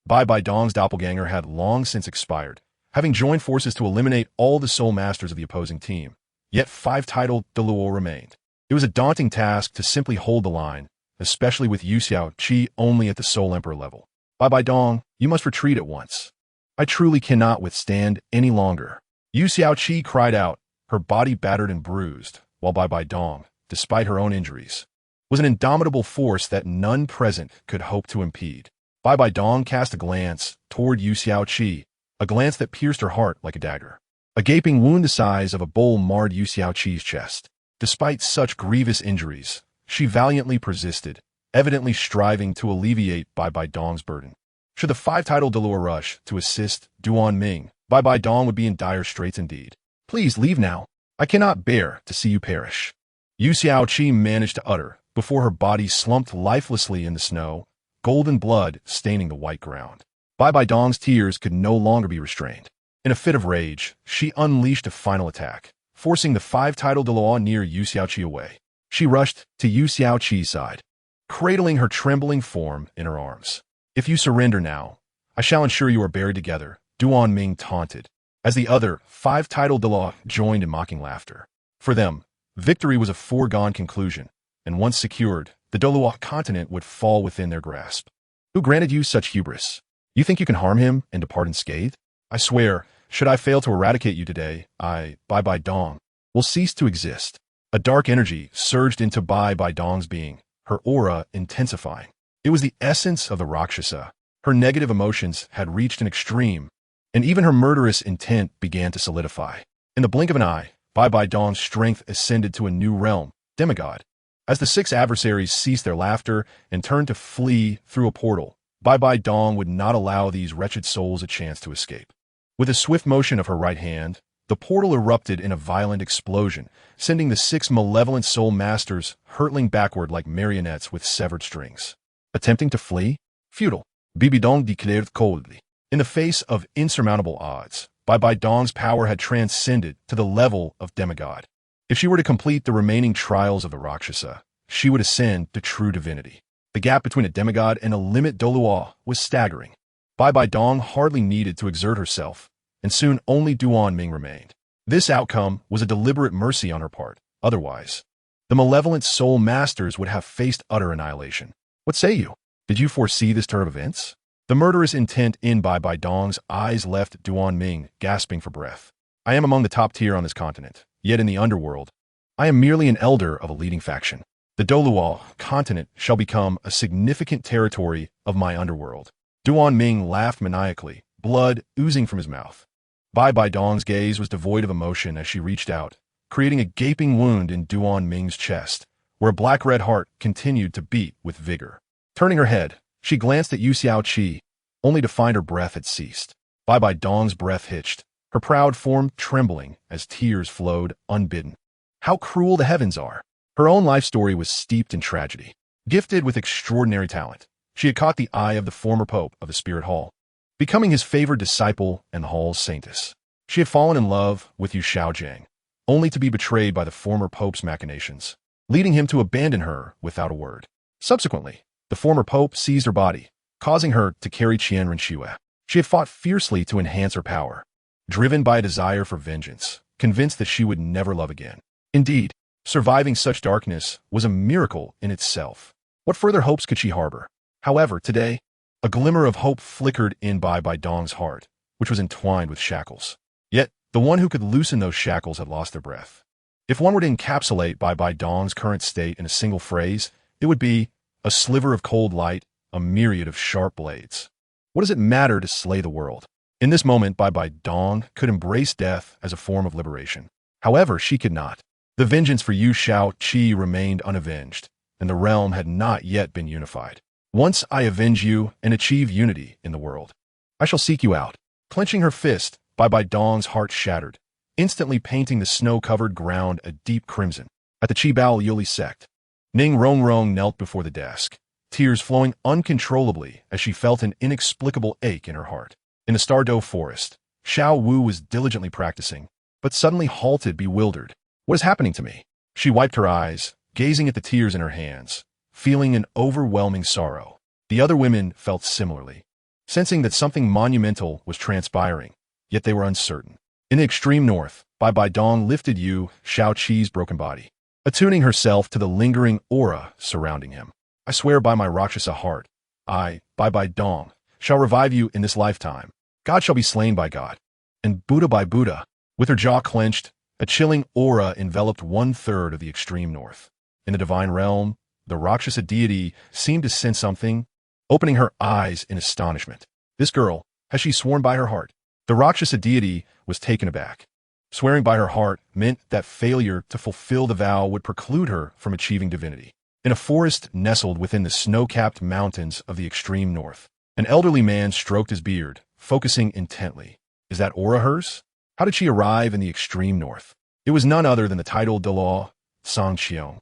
Bai Bai Dong's doppelganger had long since expired, having joined forces to eliminate all the soul masters of the opposing team. Yet 5-titled Dalu remained. It was a daunting task to simply hold the line, especially with Yu Xiaoqi only at the Soul Emperor level. Bai Bai Dong, you must retreat at once. I truly cannot withstand any longer. Yu Xiaoqi cried out, her body battered and bruised, while Bai Bai Dong, despite her own injuries, was an indomitable force that none present could hope to impede. Bai Bai Dong cast a glance toward Yu Xiaoqi, a glance that pierced her heart like a dagger. A gaping wound the size of a bowl marred Yu Xiaoqi's chest. Despite such grievous injuries, she valiantly persisted, evidently striving to alleviate Bai Bai Dong's burden. Should the 5-titled Dalu rush to assist Duan Ming, Bai Bai Dong would be in dire straits indeed. Please leave now. I cannot bear to see you perish. Yu Xiaoqi managed to utter, before her body slumped lifelessly in the snow, golden blood staining the white ground. Bai Bai Dong's tears could no longer be restrained. In a fit of rage, she unleashed a final attack, forcing the 5-titled Dalu near Yu Xiaoqi away. She rushed to Yu Xiaoqi's side, cradling her trembling form in her arms. If you surrender now, I shall ensure you are buried together, Duan Ming taunted, as the other 5-titled Dalu joined in mocking laughter. For them, victory was a foregone conclusion, and once secured, the Douluo continent would fall within their grasp. Who granted you such hubris? You think you can harm him and depart unscathed? I swear, should I fail to eradicate you today, Bai Bai Dong will cease to exist. A dark energy surged into Bai Bai Dong's being, her aura intensifying. It was the essence of the Rakshasa. Her negative emotions had reached an extreme, and even her murderous intent began to solidify. In the blink of an eye, Bai Bai Dong's strength ascended to a new realm, demigod. As the 6 adversaries ceased their laughter and turned to flee through a portal, Bai Bai Dong would not allow these wretched souls a chance to escape. With a swift motion of her right hand, the portal erupted in a violent explosion, sending the 6 malevolent soul masters hurtling backward like marionettes with severed strings. Attempting to flee? Futile. Bibi Dong declared coldly. In the face of insurmountable odds, Bai Bai Dong's power had transcended to the level of demigod. If she were to complete the remaining trials of the Rakshasa, she would ascend to true divinity. The gap between a demigod and a limit Douluo was staggering. Bai Bai Dong hardly needed to exert herself, and soon only Duan Ming remained. This outcome was a deliberate mercy on her part. Otherwise, the malevolent soul masters would have faced utter annihilation. What say you? Did you foresee this turn of events? The murderous intent in Bai Bai Dong's eyes left Duan Ming gasping for breath. I am among the top tier on this continent, yet in the underworld, I am merely an elder of a leading faction. The Douluo continent shall become a significant territory of my underworld. Duan Ming laughed maniacally, blood oozing from his mouth. Bai Bai Dong's gaze was devoid of emotion as she reached out, creating a gaping wound in Duan Ming's chest, where a black-red heart continued to beat with vigor. Turning her head, she glanced at Yu Xiaoqi, only to find her breath had ceased. Bai Bai Dong's breath hitched, her proud form trembling as tears flowed unbidden. How cruel the heavens are! Her own life story was steeped in tragedy. Gifted with extraordinary talent, she had caught the eye of the former pope of the Spirit Hall, becoming his favored disciple and the hall's saintess. She had fallen in love with Yu Xiaojiang, only to be betrayed by the former pope's machinations, leading him to abandon her without a word. Subsequently, the former pope seized her body, causing her to carry Qian Renshue. She had fought fiercely to enhance her power, driven by a desire for vengeance, convinced that she would never love again. Indeed, surviving such darkness was a miracle in itself. What further hopes could she harbor? However, today, a glimmer of hope flickered in Bai Bai Dong's heart, which was entwined with shackles. Yet, the one who could loosen those shackles had lost their breath. If one were to encapsulate Bai Bai Dong's current state in a single phrase, it would be a sliver of cold light, a myriad of sharp blades. What does it matter to slay the world? In this moment, Bai Bai Dong could embrace death as a form of liberation. However, she could not. The vengeance for Yu Xiaoqi remained unavenged, and the realm had not yet been unified. Once I avenge you and achieve unity in the world, I shall seek you out. Clenching her fist, Bai Bai Dong's heart shattered, instantly painting the snow-covered ground a deep crimson. At the Qibao Yuli sect, Ning Rongrong knelt before the desk, tears flowing uncontrollably as she felt an inexplicable ache in her heart. In the Stardow forest, Xiao Wu was diligently practicing, but suddenly halted bewildered. What is happening to me? She wiped her eyes, gazing at the tears in her hands, feeling an overwhelming sorrow. The other women felt similarly, sensing that something monumental was transpiring, yet they were uncertain. In the extreme north, Bai Dong lifted Yu Shaoqi's broken body, attuning herself to the lingering aura surrounding him. I swear by my Rakshasa heart, I, Bai Dong, shall revive you in this lifetime. God shall be slain by God. And Buddha by Buddha, with her jaw clenched, a chilling aura enveloped 1/3 of the extreme north. In the divine realm, the Rakshasa deity seemed to sense something, opening her eyes in astonishment. This girl, has she sworn by her heart? The Rakshasa deity was taken aback. Swearing by her heart meant that failure to fulfill the vow would preclude her from achieving divinity. In a forest nestled within the snow-capped mountains of the extreme north, an elderly man stroked his beard, focusing intently. Is that aura hers? How did she arrive in the extreme north? It was none other than the titled Dalu, Song Qiong,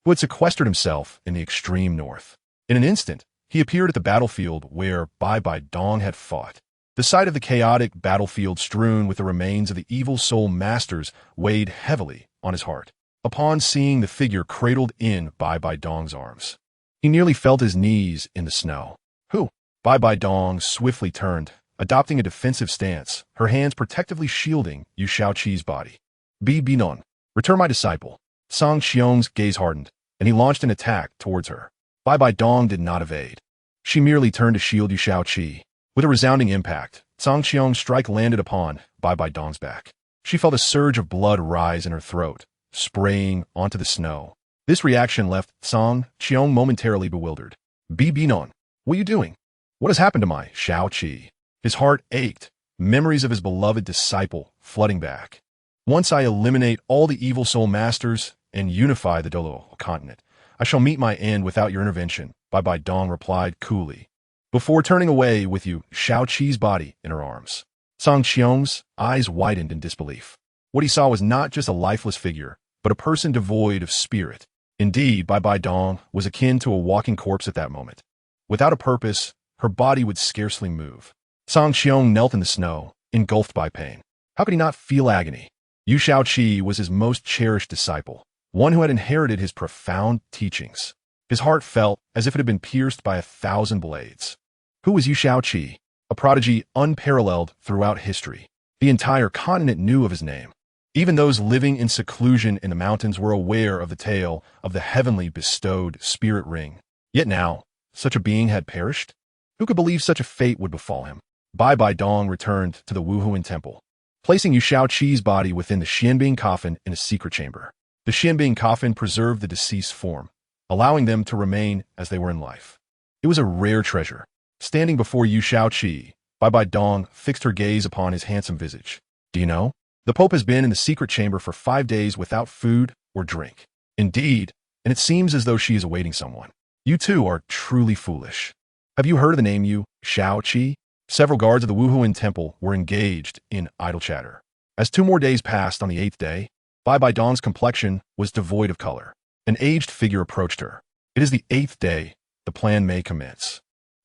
who had sequestered himself in the extreme north. In an instant, he appeared at the battlefield where Bai Dong had fought. The sight of the chaotic battlefield strewn with the remains of the evil soul masters weighed heavily on his heart. Upon seeing the figure cradled in Bai Dong's arms, he nearly felt his knees in the snow. Who? Bai Dong swiftly turned, adopting a defensive stance, her hands protectively shielding Yu Shaoqi's body. Bi non, return my disciple. Song Qiong's gaze hardened, and he launched an attack towards her. Bai Dong did not evade. She merely turned to shield Yu Shaoqi. With a resounding impact, Song Qiong's strike landed upon Bai Dong's back. She felt a surge of blood rise in her throat, spraying onto the snow. This reaction left Song Qiong momentarily bewildered. Bi non, what are you doing? What has happened to my Shaoqi? His heart ached, memories of his beloved disciple flooding back. Once I eliminate all the evil soul masters and unify the Douluo continent, I shall meet my end without your intervention, Bai Dong replied coolly, before turning away with Yu Shaoqi's body in her arms. Song Qiong's eyes widened in disbelief. What he saw was not just a lifeless figure, but a person devoid of spirit. Indeed, Bai Dong was akin to a walking corpse at that moment. Without a purpose, her body would scarcely move. Song Qiong knelt in the snow, engulfed by pain. How could he not feel agony? Yu Shaoqi was his most cherished disciple, one who had inherited his profound teachings. His heart felt as if it had been pierced by 1,000 blades. Who was Yu Shaoqi? A prodigy unparalleled throughout history. The entire continent knew of his name. Even those living in seclusion in the mountains were aware of the tale of the heavenly bestowed spirit ring. Yet now, such a being had perished? Who could believe such a fate would befall him? Bai Dong returned to the Wuhuan temple, placing Yu Shaoqi's body within the Xianbing coffin in a secret chamber. The Xianbing coffin preserved the deceased's form, allowing them to remain as they were in life. It was a rare treasure. Standing before Yu Shaoqi, Bai Dong fixed her gaze upon his handsome visage. Do you know? The Pope has been in the secret chamber for 5 days without food or drink. Indeed, and it seems as though she is awaiting someone. You two are truly foolish. Have you heard of the name Yu Shaoqi? Several guards of the Wuhuan temple were engaged in idle chatter. As 2 more days passed on the 8th day, Bai Dong's complexion was devoid of color. An aged figure approached her. It is the 8th day. The plan may commence.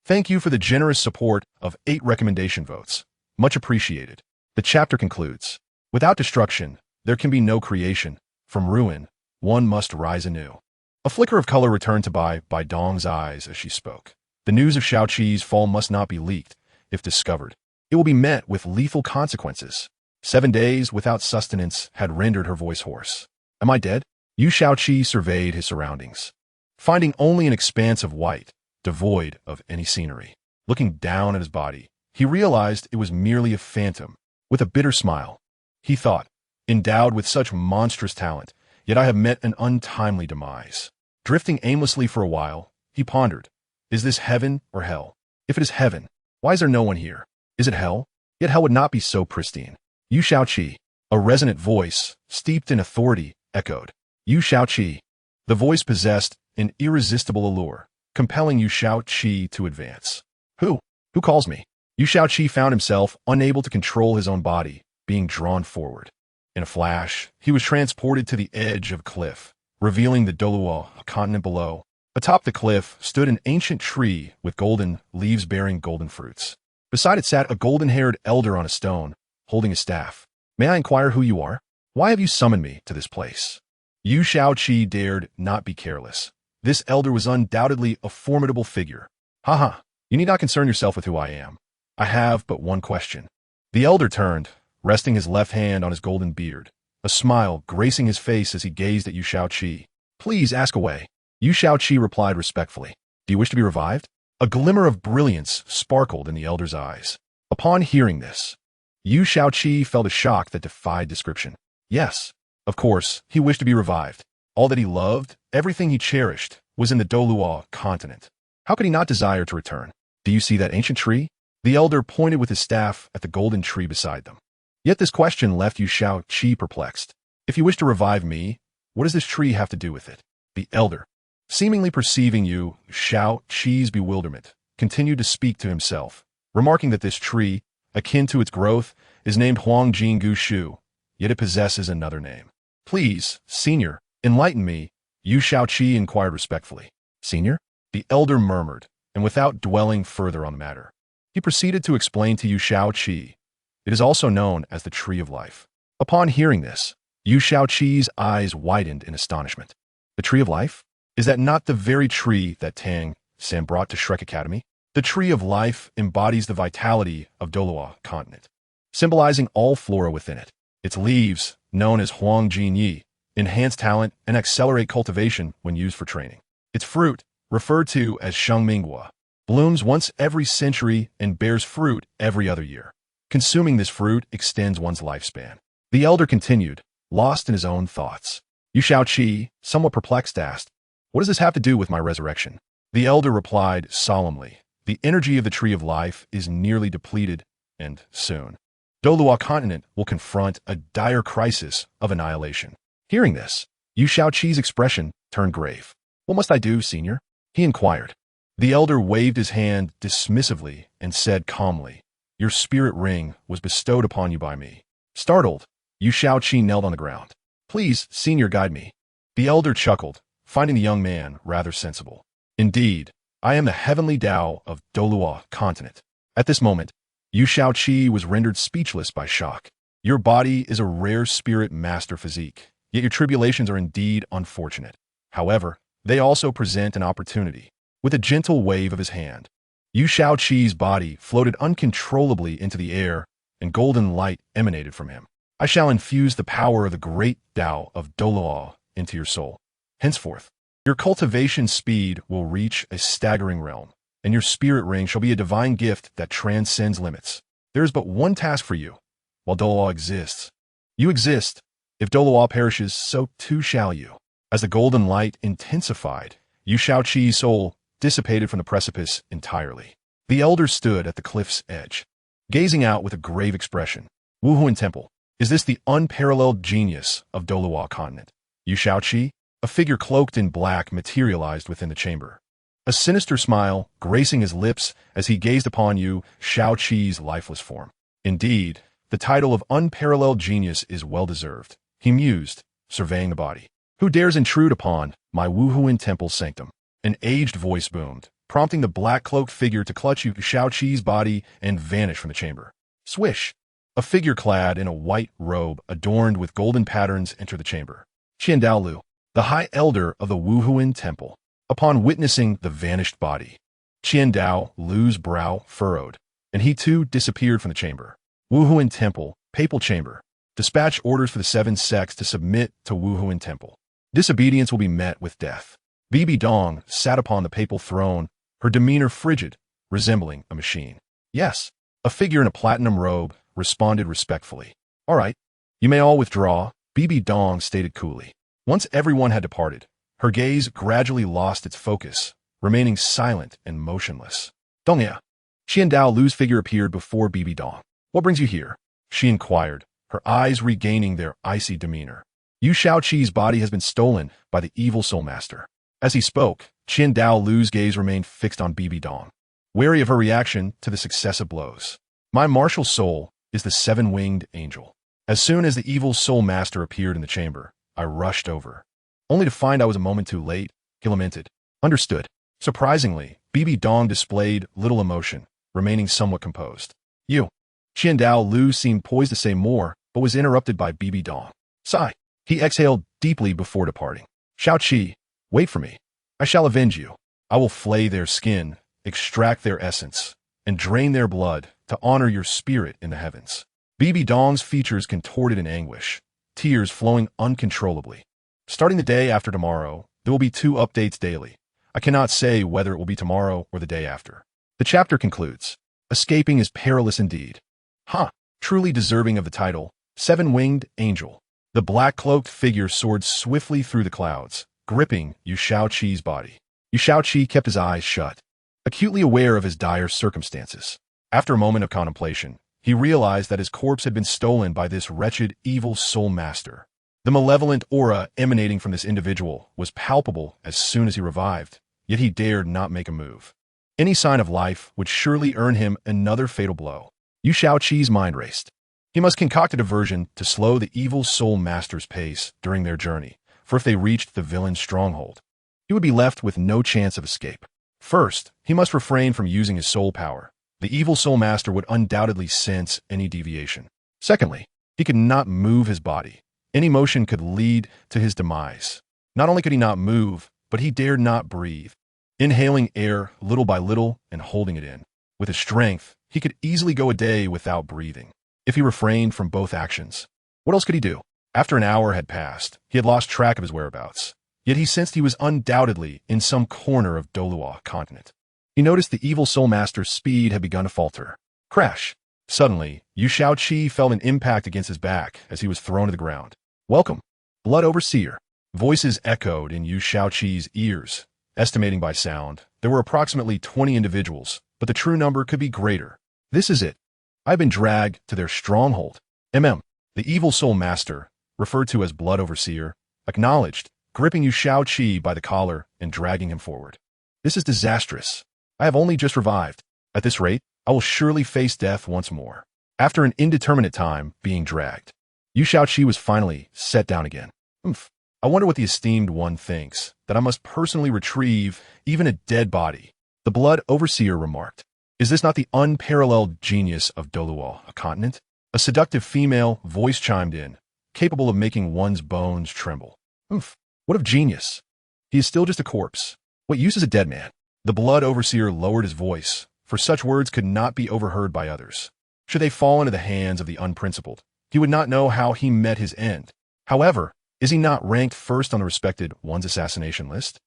Thank you for the generous support of 8 recommendation votes. Much appreciated. The chapter concludes. Without destruction, there can be no creation. From ruin, one must rise anew. A flicker of color returned to Bai Dong's eyes as she spoke. The news of Shaoqi's fall must not be leaked. If discovered, it will be met with lethal consequences. 7 days without sustenance had rendered her voice hoarse. Am I dead? Yu Shaoqi surveyed his surroundings, finding only an expanse of white, devoid of any scenery. Looking down at his body, he realized it was merely a phantom. With a bitter smile, he thought, endowed with such monstrous talent, yet I have met an untimely demise. Drifting aimlessly for a while, he pondered, is this heaven or hell? If it is heaven, why is there no one here? Is it hell? Yet hell would not be so pristine. Yu Shaoqi, a resonant voice, steeped in authority, echoed. Yu Shaoqi. The voice possessed an irresistible allure, compelling Yu Shaoqi to advance. Who? Who calls me? Yu Shaoqi found himself unable to control his own body, being drawn forward. In a flash, he was transported to the edge of a cliff, revealing the Douluo continent below. Atop the cliff stood an ancient tree with golden leaves bearing golden fruits. Beside it sat a golden-haired elder on a stone, holding a staff. May I inquire who you are? Why have you summoned me to this place? Yu Shaoqi dared not be careless. This elder was undoubtedly a formidable figure. Haha, you need not concern yourself with who I am. I have but one question. The elder turned, resting his left hand on his golden beard, a smile gracing his face as he gazed at Yu Shaoqi. Please ask away. Yu Shaoqi replied respectfully. Do you wish to be revived? A glimmer of brilliance sparkled in the elder's eyes. Upon hearing this, Yu Shaoqi felt a shock that defied description. Yes, of course, he wished to be revived. All that he loved, everything he cherished, was in the Douluo continent. How could he not desire to return? Do you see that ancient tree? The elder pointed with his staff at the golden tree beside them. Yet this question left Yu Shaoqi perplexed. If you wish to revive me, what does this tree have to do with it? The elder, seemingly perceiving Yu Shaoqi's bewilderment, continued to speak to himself, remarking that this tree, akin to its growth, is named Huangjing Gushu, yet it possesses another name. Please, senior, enlighten me, Yu Shaoqi inquired respectfully. Senior? The elder murmured, and without dwelling further on the matter, he proceeded to explain to Yu Shaoqi. It is also known as the Tree of Life. Upon hearing this, Yu Shaoqi's eyes widened in astonishment. The Tree of Life? Is that not the very tree that Tang San brought to Shrek Academy? The Tree of Life embodies the vitality of Douluo continent, symbolizing all flora within it. Its leaves, known as Huangjing Yi, enhance talent and accelerate cultivation when used for training. Its fruit, referred to as Shengminghua, blooms once every century and bears fruit every other year. Consuming this fruit extends one's lifespan. The elder continued, lost in his own thoughts. Yu Shaoqi, somewhat perplexed, asked, What does this have to do with my resurrection? The elder replied solemnly, The energy of the Tree of Life is nearly depleted, and soon, Douluo continent will confront a dire crisis of annihilation. Hearing this, Yu Shaoqi's expression turned grave. What must I do, senior? He inquired. The elder waved his hand dismissively and said calmly, Your spirit ring was bestowed upon you by me. Startled, Yu Shaoqi knelt on the ground. Please, senior, guide me. The elder chuckled, finding the young man rather sensible. Indeed, I am the heavenly Tao of Douluo continent. At this moment, Yu Shaoqi was rendered speechless by shock. Your body is a rare spirit master physique, yet your tribulations are indeed unfortunate. However, they also present an opportunity. With a gentle wave of his hand, Yu Shaoqi's body floated uncontrollably into the air, and golden light emanated from him. I shall infuse the power of the great Tao of Douluo into your soul. Henceforth, your cultivation speed will reach a staggering realm, and your spirit ring shall be a divine gift that transcends limits. There is but one task for you. While Douluo exists, you exist. If Douluo perishes, so too shall you. As the golden light intensified, Yu Shaoqi's soul dissipated from the precipice entirely. The elder stood at the cliff's edge, gazing out with a grave expression. Wuhuan Temple, is this the unparalleled genius of Douluo continent? Yu Shaoqi, a figure cloaked in black, materialized within the chamber. A sinister smile gracing his lips as he gazed upon Yu Shaoqi's lifeless form. Indeed, the title of unparalleled genius is well-deserved, he mused, surveying the body. Who dares intrude upon my Wuhuan Temple sanctum? An aged voice boomed, prompting the black-cloaked figure to clutch Yu Shaoqi's body and vanish from the chamber. Swish! A figure clad in a white robe adorned with golden patterns entered the chamber. Dalu, the high elder of the Wuhuan Temple. Upon witnessing the vanished body, Dalu's brow furrowed, and he too disappeared from the chamber. Wuhuan Temple, Papal Chamber. Dispatch orders for the 7 sects to submit to Wuhuan Temple. Disobedience will be met with death. Bibi Dong sat upon the papal throne, her demeanor frigid, resembling a machine. Yes, a figure in a platinum robe responded respectfully. All right, you may all withdraw, Bibi Dong stated coolly. Once everyone had departed, her gaze gradually lost its focus, remaining silent and motionless. Dongya. Dalu's figure appeared before Bibi Dong. What brings you here? She inquired, her eyes regaining their icy demeanor. Yu Shaoqi's body has been stolen by the evil soul master. As he spoke, Dalu's gaze remained fixed on Bibi Dong, wary of her reaction to the successive blows. My martial soul is the 7-winged angel. As soon as the evil soul master appeared in the chamber, I rushed over, only to find I was a moment too late, he lamented. Understood. Surprisingly, Bibi Dong displayed little emotion, remaining somewhat composed. You. Dalu seemed poised to say more, but was interrupted by Bibi Dong. Sigh. He exhaled deeply before departing. Shaoqi, wait for me. I shall avenge you. I will flay their skin, extract their essence, and drain their blood to honor your spirit in the heavens. BB Dong's features contorted in anguish, tears flowing uncontrollably. Starting the day after tomorrow, there will be 2 updates daily. I cannot say whether it will be tomorrow or the day after. The chapter concludes. Escaping is perilous indeed. Truly deserving of the title, 7-Winged Angel. The black-cloaked figure soared swiftly through the clouds, gripping Yu Shaoqi's body. Yu Shaoqi kept his eyes shut, acutely aware of his dire circumstances. After a moment of contemplation, he realized that his corpse had been stolen by this wretched, evil soul master. The malevolent aura emanating from this individual was palpable as soon as he revived, yet he dared not make a move. Any sign of life would surely earn him another fatal blow. Yu Shaoqi's mind raced. He must concoct a diversion to slow the evil soul master's pace during their journey, for if they reached the villain's stronghold, he would be left with no chance of escape. First, he must refrain from using his soul power. The evil soul master would undoubtedly sense any deviation. Secondly, he could not move his body. Any motion could lead to his demise. Not only could he not move, but he dared not breathe. Inhaling air little by little and holding it in. With his strength, he could easily go a day without breathing, if he refrained from both actions. What else could he do? After an hour had passed, he had lost track of his whereabouts. Yet he sensed he was undoubtedly in some corner of Douluo continent. He noticed the evil soul master's speed had begun to falter. Crash! Suddenly, Yu Shaoqi felt an impact against his back as he was thrown to the ground. Welcome, Blood Overseer. Voices echoed in Yu Shaoqi's ears. Estimating by sound, there were approximately 20 individuals, but the true number could be greater. This is it. I've been dragged to their stronghold. The evil soul master, referred to as Blood Overseer, acknowledged, gripping Yu Shaoqi by the collar and dragging him forward. This is disastrous. I have only just revived. At this rate, I will surely face death once more. After an indeterminate time being dragged, Yu Shaoqi was finally set down again. I wonder what the esteemed one thinks, that I must personally retrieve even a dead body. The Blood Overseer remarked. Is this not the unparalleled genius of Douluo, a continent? A seductive female voice chimed in, capable of making one's bones tremble. What of genius? He is still just a corpse. What use is a dead man? The Blood Overseer lowered his voice, for such words could not be overheard by others. Should they fall into the hands of the unprincipled, he would not know how he met his end. However, is he not ranked first on the respected one's assassination list?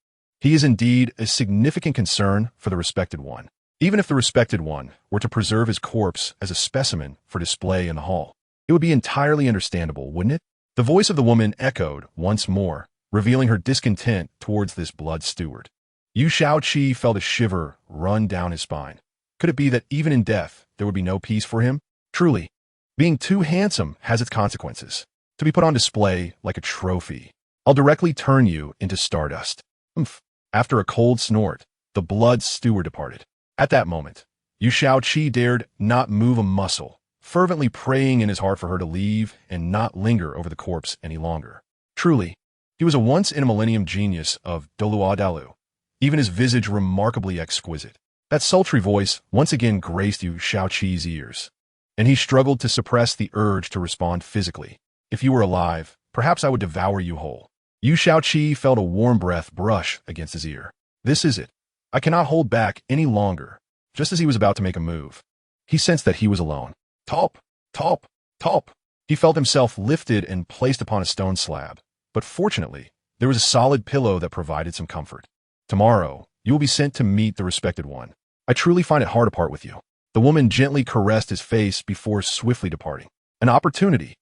He is indeed a significant concern for the respected one. Even if the respected one were to preserve his corpse as a specimen for display in the hall, it would be entirely understandable, wouldn't it? The voice of the woman echoed once more, revealing her discontent towards this blood steward. Yu Shaoqi felt a shiver run down his spine. Could it be that even in death, there would be no peace for him? Truly, being too handsome has its consequences. To be put on display like a trophy. I'll directly turn you into stardust. After a cold snort, the blood steward departed. At that moment, Yu Shaoqi dared not move a muscle, fervently praying in his heart for her to leave and not linger over the corpse any longer. Truly, he was a once-in-a-millennium genius of Douluo Dalu, even his visage remarkably exquisite. That sultry voice once again graced Yu Shaoqi's ears, and he struggled to suppress the urge to respond physically. If you were alive, perhaps I would devour you whole. Yu Shaoqi felt a warm breath brush against his ear. This is it. I cannot hold back any longer. Just as he was about to make a move, he sensed that he was alone. Top, top, top. He felt himself lifted and placed upon a stone slab. But fortunately, there was a solid pillow that provided some comfort. Tomorrow, you will be sent to meet the respected one. I truly find it hard to part with you. The woman gently caressed his face before swiftly departing. An opportunity.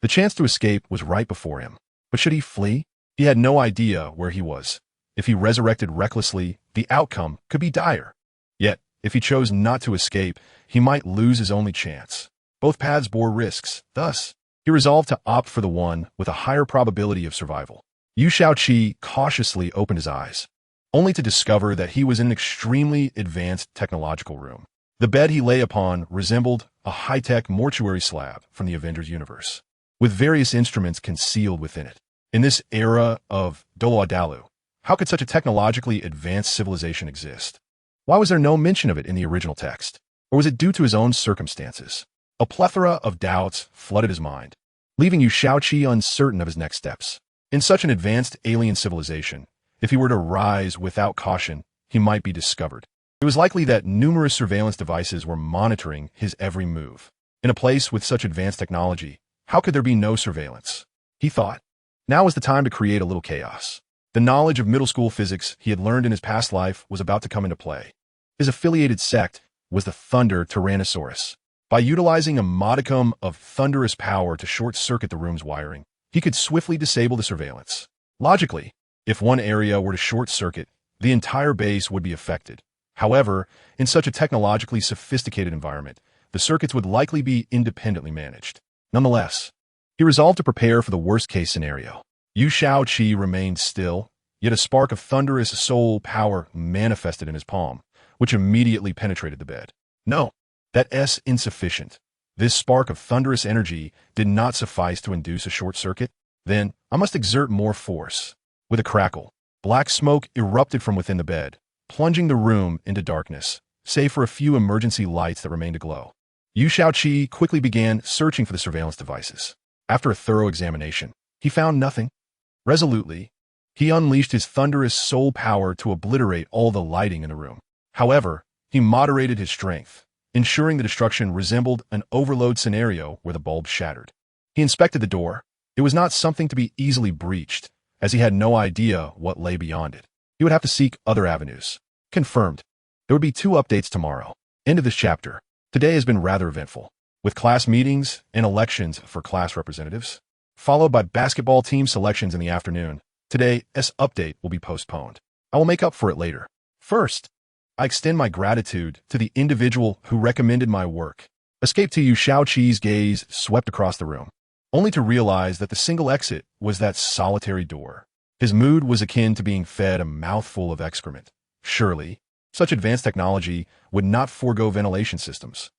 The chance to escape was right before him. But should he flee? He had no idea where he was. If he resurrected recklessly, the outcome could be dire. Yet, if he chose not to escape, he might lose his only chance. Both paths bore risks. Thus, he resolved to opt for the one with a higher probability of survival. Yu Shaoqi cautiously opened his eyes, only to discover that he was in an extremely advanced technological room. The bed he lay upon resembled a high-tech mortuary slab from the Avengers universe, with various instruments concealed within it. In this era of Douluo Dalu, how could such a technologically advanced civilization exist? Why was there no mention of it in the original text? Or was it due to his own circumstances? A plethora of doubts flooded his mind, leaving Yu Shaoqi uncertain of his next steps. In such an advanced alien civilization, If he were to rise without caution, he might be discovered. It was likely that numerous surveillance devices were monitoring his every move. In a place with such advanced technology, how could there be no surveillance? He thought. Now was the time to create a little chaos. The knowledge of middle school physics he had learned in his past life was about to come into play. His affiliated sect was the Thunder Tyrannosaurus. By utilizing a modicum of thunderous power to short-circuit the room's wiring, he could swiftly disable the surveillance. Logically, if one area were to short-circuit, the entire base would be affected. However, in such a technologically sophisticated environment, the circuits would likely be independently managed. Nonetheless, he resolved to prepare for the worst-case scenario. Yu Shaoqi remained still, yet a spark of thunderous soul power manifested in his palm, which immediately penetrated the bed. No, that's insufficient. This spark of thunderous energy did not suffice to induce a short circuit. Then, I must exert more force. With a crackle, black smoke erupted from within the bed, plunging the room into darkness, save for a few emergency lights that remained aglow. Yu Shaoqi quickly began searching for the surveillance devices. After a thorough examination, he found nothing. Resolutely, he unleashed his thunderous soul power to obliterate all the lighting in the room. However, he moderated his strength, ensuring the destruction resembled an overload scenario where the bulb shattered. He inspected the door. It was not something to be easily breached, as he had no idea what lay beyond it. He would have to seek other avenues. Confirmed. There would be 2 updates tomorrow. End of this chapter. Today has been rather eventful, with class meetings and elections for class representatives, followed by basketball team selections in the afternoon. Today's update will be postponed. I will make up for it later. First, I extend my gratitude to the individual who recommended my work. Escape to Yu Shaoqi's gaze swept across the room, only to realize that the single exit was that solitary door. His mood was akin to being fed a mouthful of excrement. Surely, such advanced technology would not forego ventilation systems.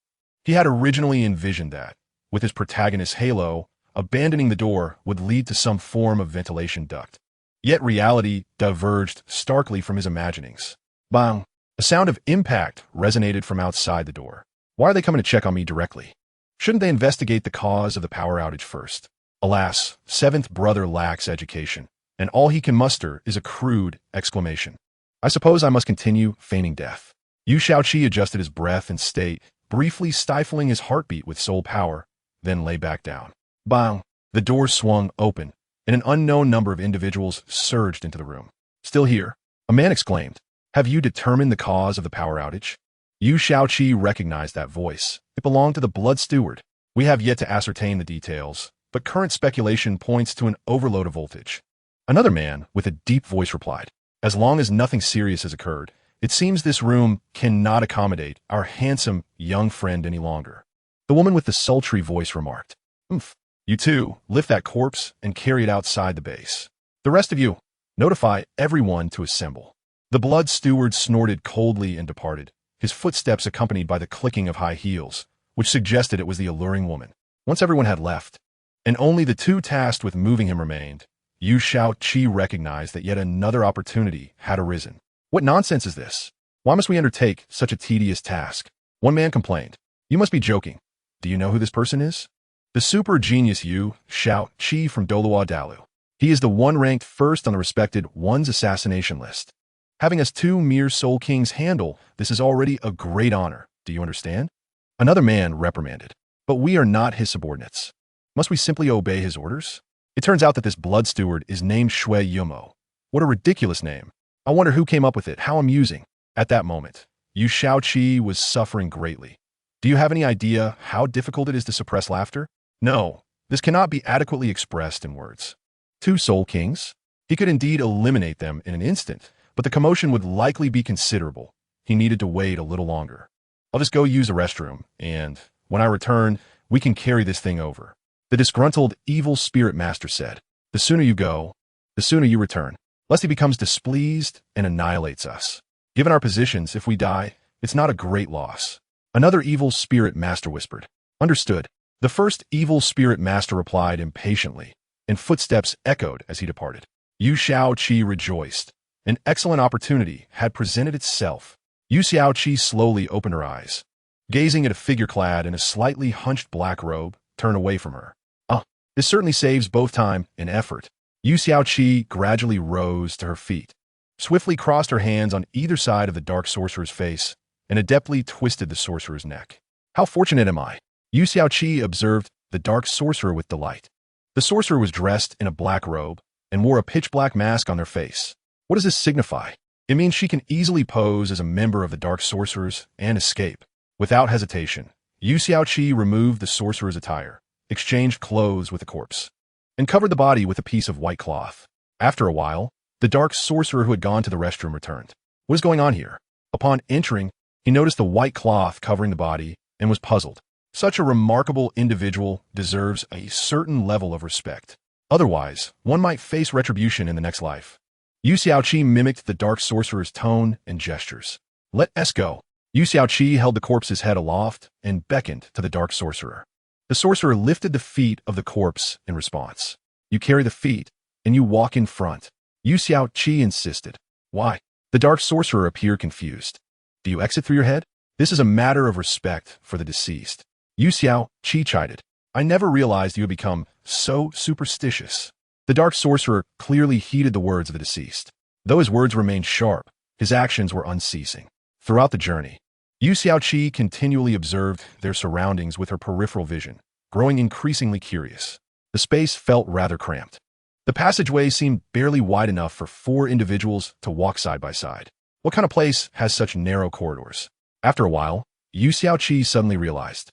He had originally envisioned that, with his protagonist's halo, abandoning the door would lead to some form of ventilation duct. Yet reality diverged starkly from his imaginings. Bang! A sound of impact resonated from outside the door. Why are they coming to check on me directly? Shouldn't they investigate the cause of the power outage first? Alas, 7th brother lacks education, and all he can muster is a crude exclamation. I suppose I must continue feigning death. Yu Shaoqi adjusted his breath and state, briefly stifling his heartbeat with soul power, then lay back down. Bang! The door swung open, and an unknown number of individuals surged into the room. Still here, a man exclaimed. Have you determined the cause of the power outage? Yu Shaoqi recognized that voice. It belonged to the Blood Steward. We have yet to ascertain the details, but current speculation points to an overload of voltage. Another man, with a deep voice, replied, As long as nothing serious has occurred, it seems this room cannot accommodate our handsome young friend any longer. The woman with the sultry voice remarked, You two, lift that corpse and carry it outside the base. The rest of you, notify everyone to assemble. The Blood Steward snorted coldly and departed, his footsteps accompanied by the clicking of high heels, which suggested it was the alluring woman. Once everyone had left, and only the 2 tasked with moving him remained, Yu Shaoqi recognized that yet another opportunity had arisen. What nonsense is this? Why must we undertake such a tedious task? One man complained. You must be joking. Do you know who this person is? The super genius Yu Shaoqi from Douluo Dalu. He is the one ranked first on the respected one's assassination list. Having us 2 mere soul kings handle this is already a great honor. Do you understand? Another man reprimanded. But we are not his subordinates. Must we simply obey his orders? It turns out that this blood steward is named Shui Yumo. What a ridiculous name. I wonder who came up with it. How amusing. At that moment, Yu Shaoqi was suffering greatly. Do you have any idea how difficult it is to suppress laughter? No, this cannot be adequately expressed in words. 2 soul kings? He could indeed eliminate them in an instant, but the commotion would likely be considerable. He needed to wait a little longer. I'll just go use the restroom, and when I return, we can carry this thing over. The disgruntled evil spirit master said, The sooner you go, the sooner you return, lest he becomes displeased and annihilates us. Given our positions, if we die, it's not a great loss. Another evil spirit master whispered. Understood. The first evil spirit master replied impatiently, and footsteps echoed as he departed. Yu Shaoqi rejoiced. An excellent opportunity had presented itself. Yu Shaoqi slowly opened her eyes, gazing at a figure clad in a slightly hunched black robe, turned away from her. This certainly saves both time and effort. Yu Shaoqi gradually rose to her feet. swiftly crossed her hands on either side of the dark sorcerer's face and adeptly twisted the sorcerer's neck. How fortunate am I? Yu Xiaoqi observed the dark sorcerer with delight. The sorcerer was dressed in a black robe and wore a pitch-black mask on their face. What does this signify? It means she can easily pose as a member of the dark sorcerers and escape. Without hesitation, Yu Xiaoqi removed the sorcerer's attire, exchanged clothes with the corpse, and covered the body with a piece of white cloth. After a while, the dark sorcerer who had gone to the restroom returned. What is going on here? Upon entering, he noticed the white cloth covering the body and was puzzled. Such a remarkable individual deserves a certain level of respect. Otherwise, one might face retribution in the next life. Yu Xiaoqi mimicked the dark sorcerer's tone and gestures. Let us go. Yu Xiaoqi held the corpse's head aloft and beckoned to the dark sorcerer. The sorcerer lifted the feet of the corpse in response. You carry the feet, and you walk in front. Yu Xiaoqi insisted. Why? The dark sorcerer appeared confused. Do you exit through your head? This is a matter of respect for the deceased. Yu Xiaoqi chided. I never realized you had become so superstitious. The dark sorcerer clearly heeded the words of the deceased. Though his words remained sharp, his actions were unceasing. Throughout the journey, Yu Xiaoqi continually observed their surroundings with her peripheral vision, growing increasingly curious. The space felt rather cramped. The passageway seemed barely wide enough for 4 individuals to walk side by side. What kind of place has such narrow corridors? After a while, Yu Xiaoqi suddenly realized.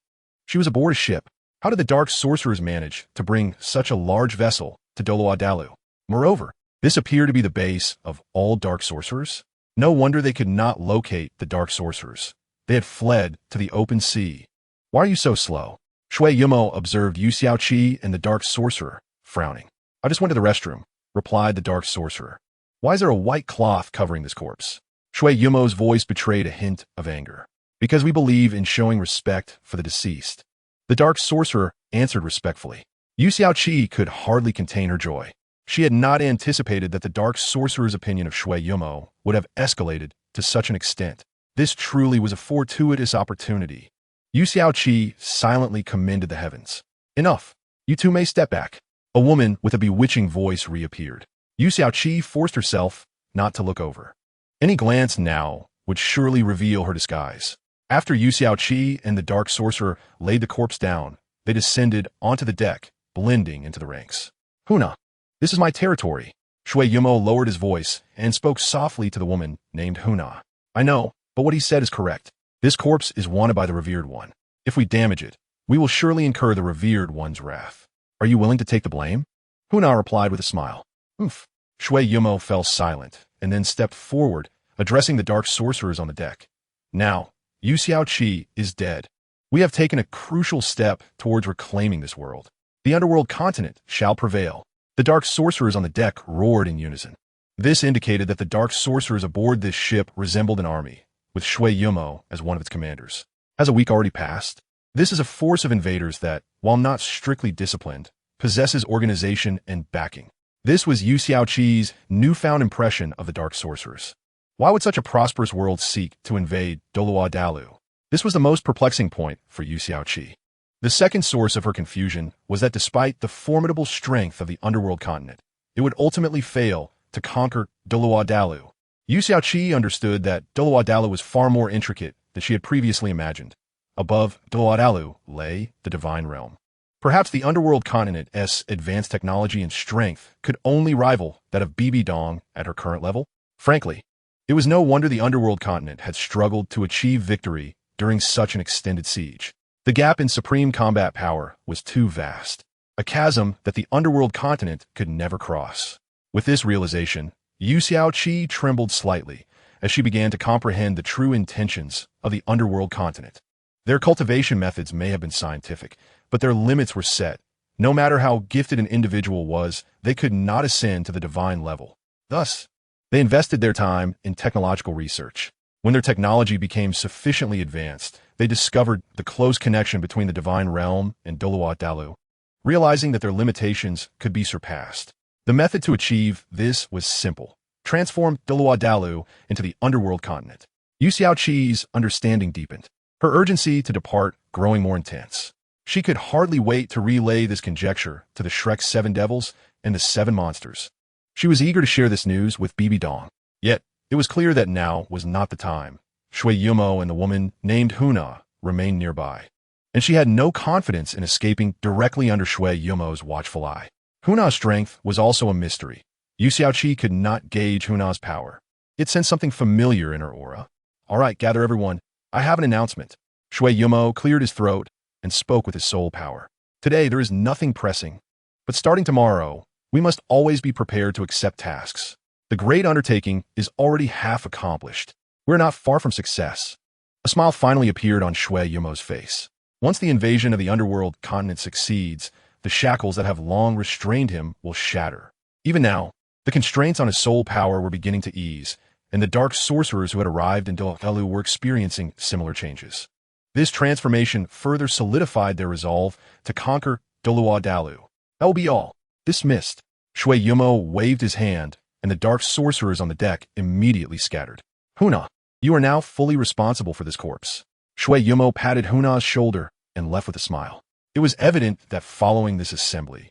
She was aboard a ship. How did the dark sorcerers manage to bring such a large vessel to Dalu? Moreover, this appeared to be the base of all dark sorcerers. No wonder they could not locate the dark sorcerers. They had fled to the open sea. Why are you so slow? Shui Yumo observed Yu Xiaoqi and the dark sorcerer, frowning. I just went to the restroom, replied the dark sorcerer. Why is there a white cloth covering this corpse? Shui Yumo's voice betrayed a hint of anger. Because we believe in showing respect for the deceased. The dark sorcerer answered respectfully. Yu Xiaoqi could hardly contain her joy. She had not anticipated that the dark sorcerer's opinion of Shui Yumo would have escalated to such an extent. This truly was a fortuitous opportunity. Yu Xiaoqi silently commended the heavens. Enough. You two may step back. A woman with a bewitching voice reappeared. Yu Xiaoqi forced herself not to look over. Any glance now would surely reveal her disguise. After Yu Xiaoqi and the dark sorcerer laid the corpse down, they descended onto the deck, blending into the ranks. Huna, this is my territory. Shui Yumo lowered his voice and spoke softly to the woman named Huna. I know, but what he said is correct. This corpse is wanted by the revered one. If we damage it, we will surely incur the revered one's wrath. Are you willing to take the blame? Huna replied with a smile. Oof. Shui Yumo fell silent and then stepped forward, addressing the dark sorcerers on the deck. Now, Yu Xiaoqi is dead. We have taken a crucial step towards reclaiming this world. The underworld continent shall prevail. The dark sorcerers on the deck roared in unison. This indicated that the dark sorcerers aboard this ship resembled an army, with Shui Yumo as one of its commanders. Has a week already passed? This is a force of invaders that, while not strictly disciplined, possesses organization and backing. This was Yu Xiaoqi's newfound impression of the dark sorcerers. Why would such a prosperous world seek to invade Dalu? This was the most perplexing point for Yu Xiaoqi. The second source of her confusion was that despite the formidable strength of the underworld continent, it would ultimately fail to conquer Dalu. Yu Xiaoqi understood that Dalu was far more intricate than she had previously imagined. Above Dalu lay the divine realm. Perhaps the underworld continent's advanced technology and strength could only rival that of Bibi Dong at her current level. Frankly, it was no wonder the underworld continent had struggled to achieve victory during such an extended siege. The gap in supreme combat power was too vast, a chasm that the underworld continent could never cross. With this realization, Yu Xiaoqi trembled slightly as she began to comprehend the true intentions of the underworld continent. Their cultivation methods may have been scientific, but their limits were set. No matter how gifted an individual was, they could not ascend to the divine level. Thus, they invested their time in technological research. When their technology became sufficiently advanced, they discovered the close connection between the divine realm and Dalu, realizing that their limitations could be surpassed. The method to achieve this was simple. Transform Dalu into the underworld continent. Yu Xiaoqi's understanding deepened, her urgency to depart growing more intense. She could hardly wait to relay this conjecture to the Shrek's 7 devils and the 7 monsters. She was eager to share this news with Bibi Dong. Yet, It was clear that now was not the time. Shui Yumo and the woman named Huna remained nearby, and she had no confidence in escaping directly under Shui Yumo's watchful eye. Huna's strength was also a mystery. Yu Xiaoqi could not gauge Huna's power. It sensed something familiar in her aura. All right, gather everyone. I have an announcement. Shui Yumo cleared his throat and spoke with his soul power. Today there is nothing pressing, but starting tomorrow, we must always be prepared to accept tasks. The great undertaking is already half accomplished. We're not far from success. A smile finally appeared on Shui Yumo's face. Once the invasion of the underworld continent succeeds, the shackles that have long restrained him will shatter. Even now, the constraints on his soul power were beginning to ease, and the dark sorcerers who had arrived in Dalu were experiencing similar changes. This transformation further solidified their resolve to conquer Douluo Dalu. That will be all. Dismissed. Shui Yumo waved his hand, and the dark sorcerers on the deck immediately scattered. Huna, you are now fully responsible for this corpse. Shui Yumo patted Huna's shoulder and left with a smile. It was evident that following this assembly,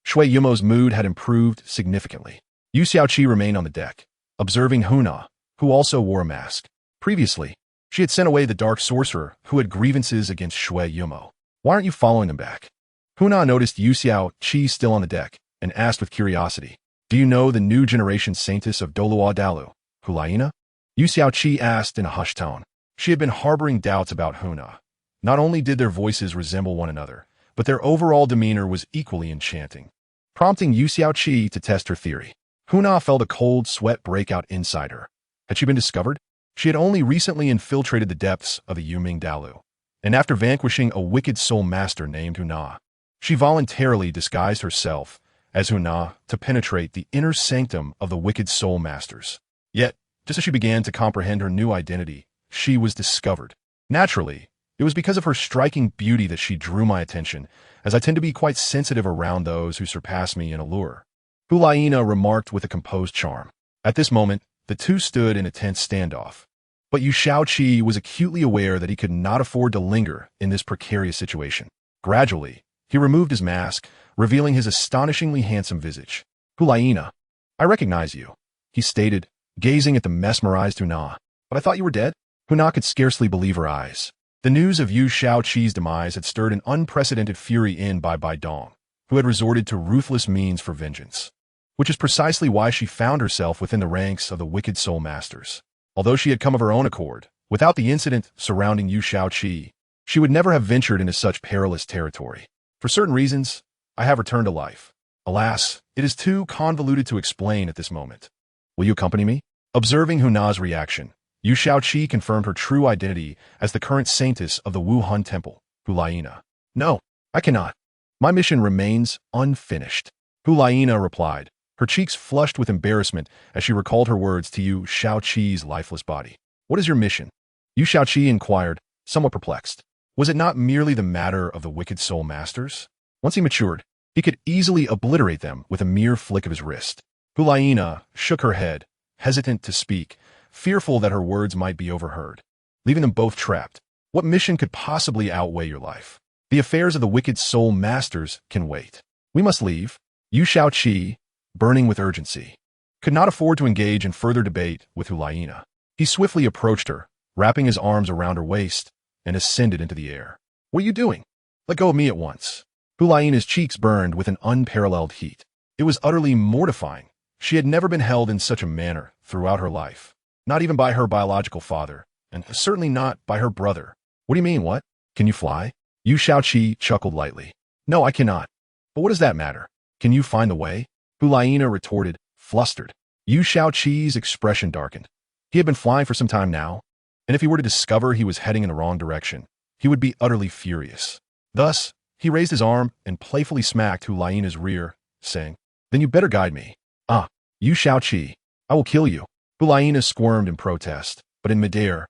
Shui Yumo's mood had improved significantly. Yu Xiaoqi remained on the deck, observing Huna, who also wore a mask. Previously, she had sent away the dark sorcerer who had grievances against Shui Yumo. Why aren't you following them back? Huna noticed Yu Xiaoqi still on the deck and asked with curiosity, do you know the new generation saintess of Douluo Dalu, Hulaina? Yu Xiaoqi asked in a hushed tone. She had been harboring doubts about Huna. Not only did their voices resemble one another, but their overall demeanor was equally enchanting, prompting Yu Xiaoqi to test her theory. Huna felt a cold sweat break out inside her. Had she been discovered? She had only recently infiltrated the depths of the Yuming Dalu, and after vanquishing a wicked soul master named Huna, she voluntarily disguised herself as Huna to penetrate the inner sanctum of the wicked soul masters. Yet, just as she began to comprehend her new identity, she was discovered. Naturally, it was because of her striking beauty that she drew my attention, as I tend to be quite sensitive around those who surpass me in allure. Hulaina remarked with a composed charm. At this moment, the two stood in a tense standoff. But Yu Xiaoqi was acutely aware that he could not afford to linger in this precarious situation. Gradually, he removed his mask, revealing his astonishingly handsome visage. Hulaina, I recognize you, he stated, gazing at the mesmerized Huna. But I thought you were dead? Huna could scarcely believe her eyes. The news of Yu Xiaoqi's demise had stirred an unprecedented fury in Bai Dong, who had resorted to ruthless means for vengeance. Which is precisely why she found herself within the ranks of the wicked soul masters. Although she had come of her own accord, without the incident surrounding Yu Xiaoqi, she would never have ventured into such perilous territory. For certain reasons, I have returned to life. Alas, it is too convoluted to explain at this moment. Will you accompany me? Observing Huna's reaction, Yu Xiaoqi confirmed her true identity as the current saintess of the Wuhan Temple, Hulaina. No, I cannot. My mission remains unfinished. Hulaina replied, her cheeks flushed with embarrassment as she recalled her words to Yu Xiaoqi's lifeless body. What is your mission? Yu Xiaoqi inquired, somewhat perplexed. Was it not merely the matter of the wicked soul masters? Once he matured, he could easily obliterate them with a mere flick of his wrist. Hulaina shook her head, hesitant to speak, fearful that her words might be overheard, leaving them both trapped. What mission could possibly outweigh your life? The affairs of the wicked soul masters can wait. We must leave. Yu Xiaoqi, burning with urgency, could not afford to engage in further debate with Hulaina. He swiftly approached her, wrapping his arms around her waist, and ascended into the air. What are you doing? Let go of me at once. Hulaina's cheeks burned with an unparalleled heat. It was utterly mortifying. She had never been held in such a manner throughout her life. Not even by her biological father, and certainly not by her brother. What do you mean, what? Can you fly? Yu Xiaoqi chuckled lightly. No, I cannot. But what does that matter? Can you find the way? Hulaina retorted, flustered. Yu Xiaoqi's expression darkened. He had been flying for some time now, and if he were to discover he was heading in the wrong direction, he would be utterly furious. Thus, he raised his arm and playfully smacked Hulaina's rear, saying, Then you better guide me. Ah, Yu Xiaoqi, I will kill you. Hulaina squirmed in protest, but in midair,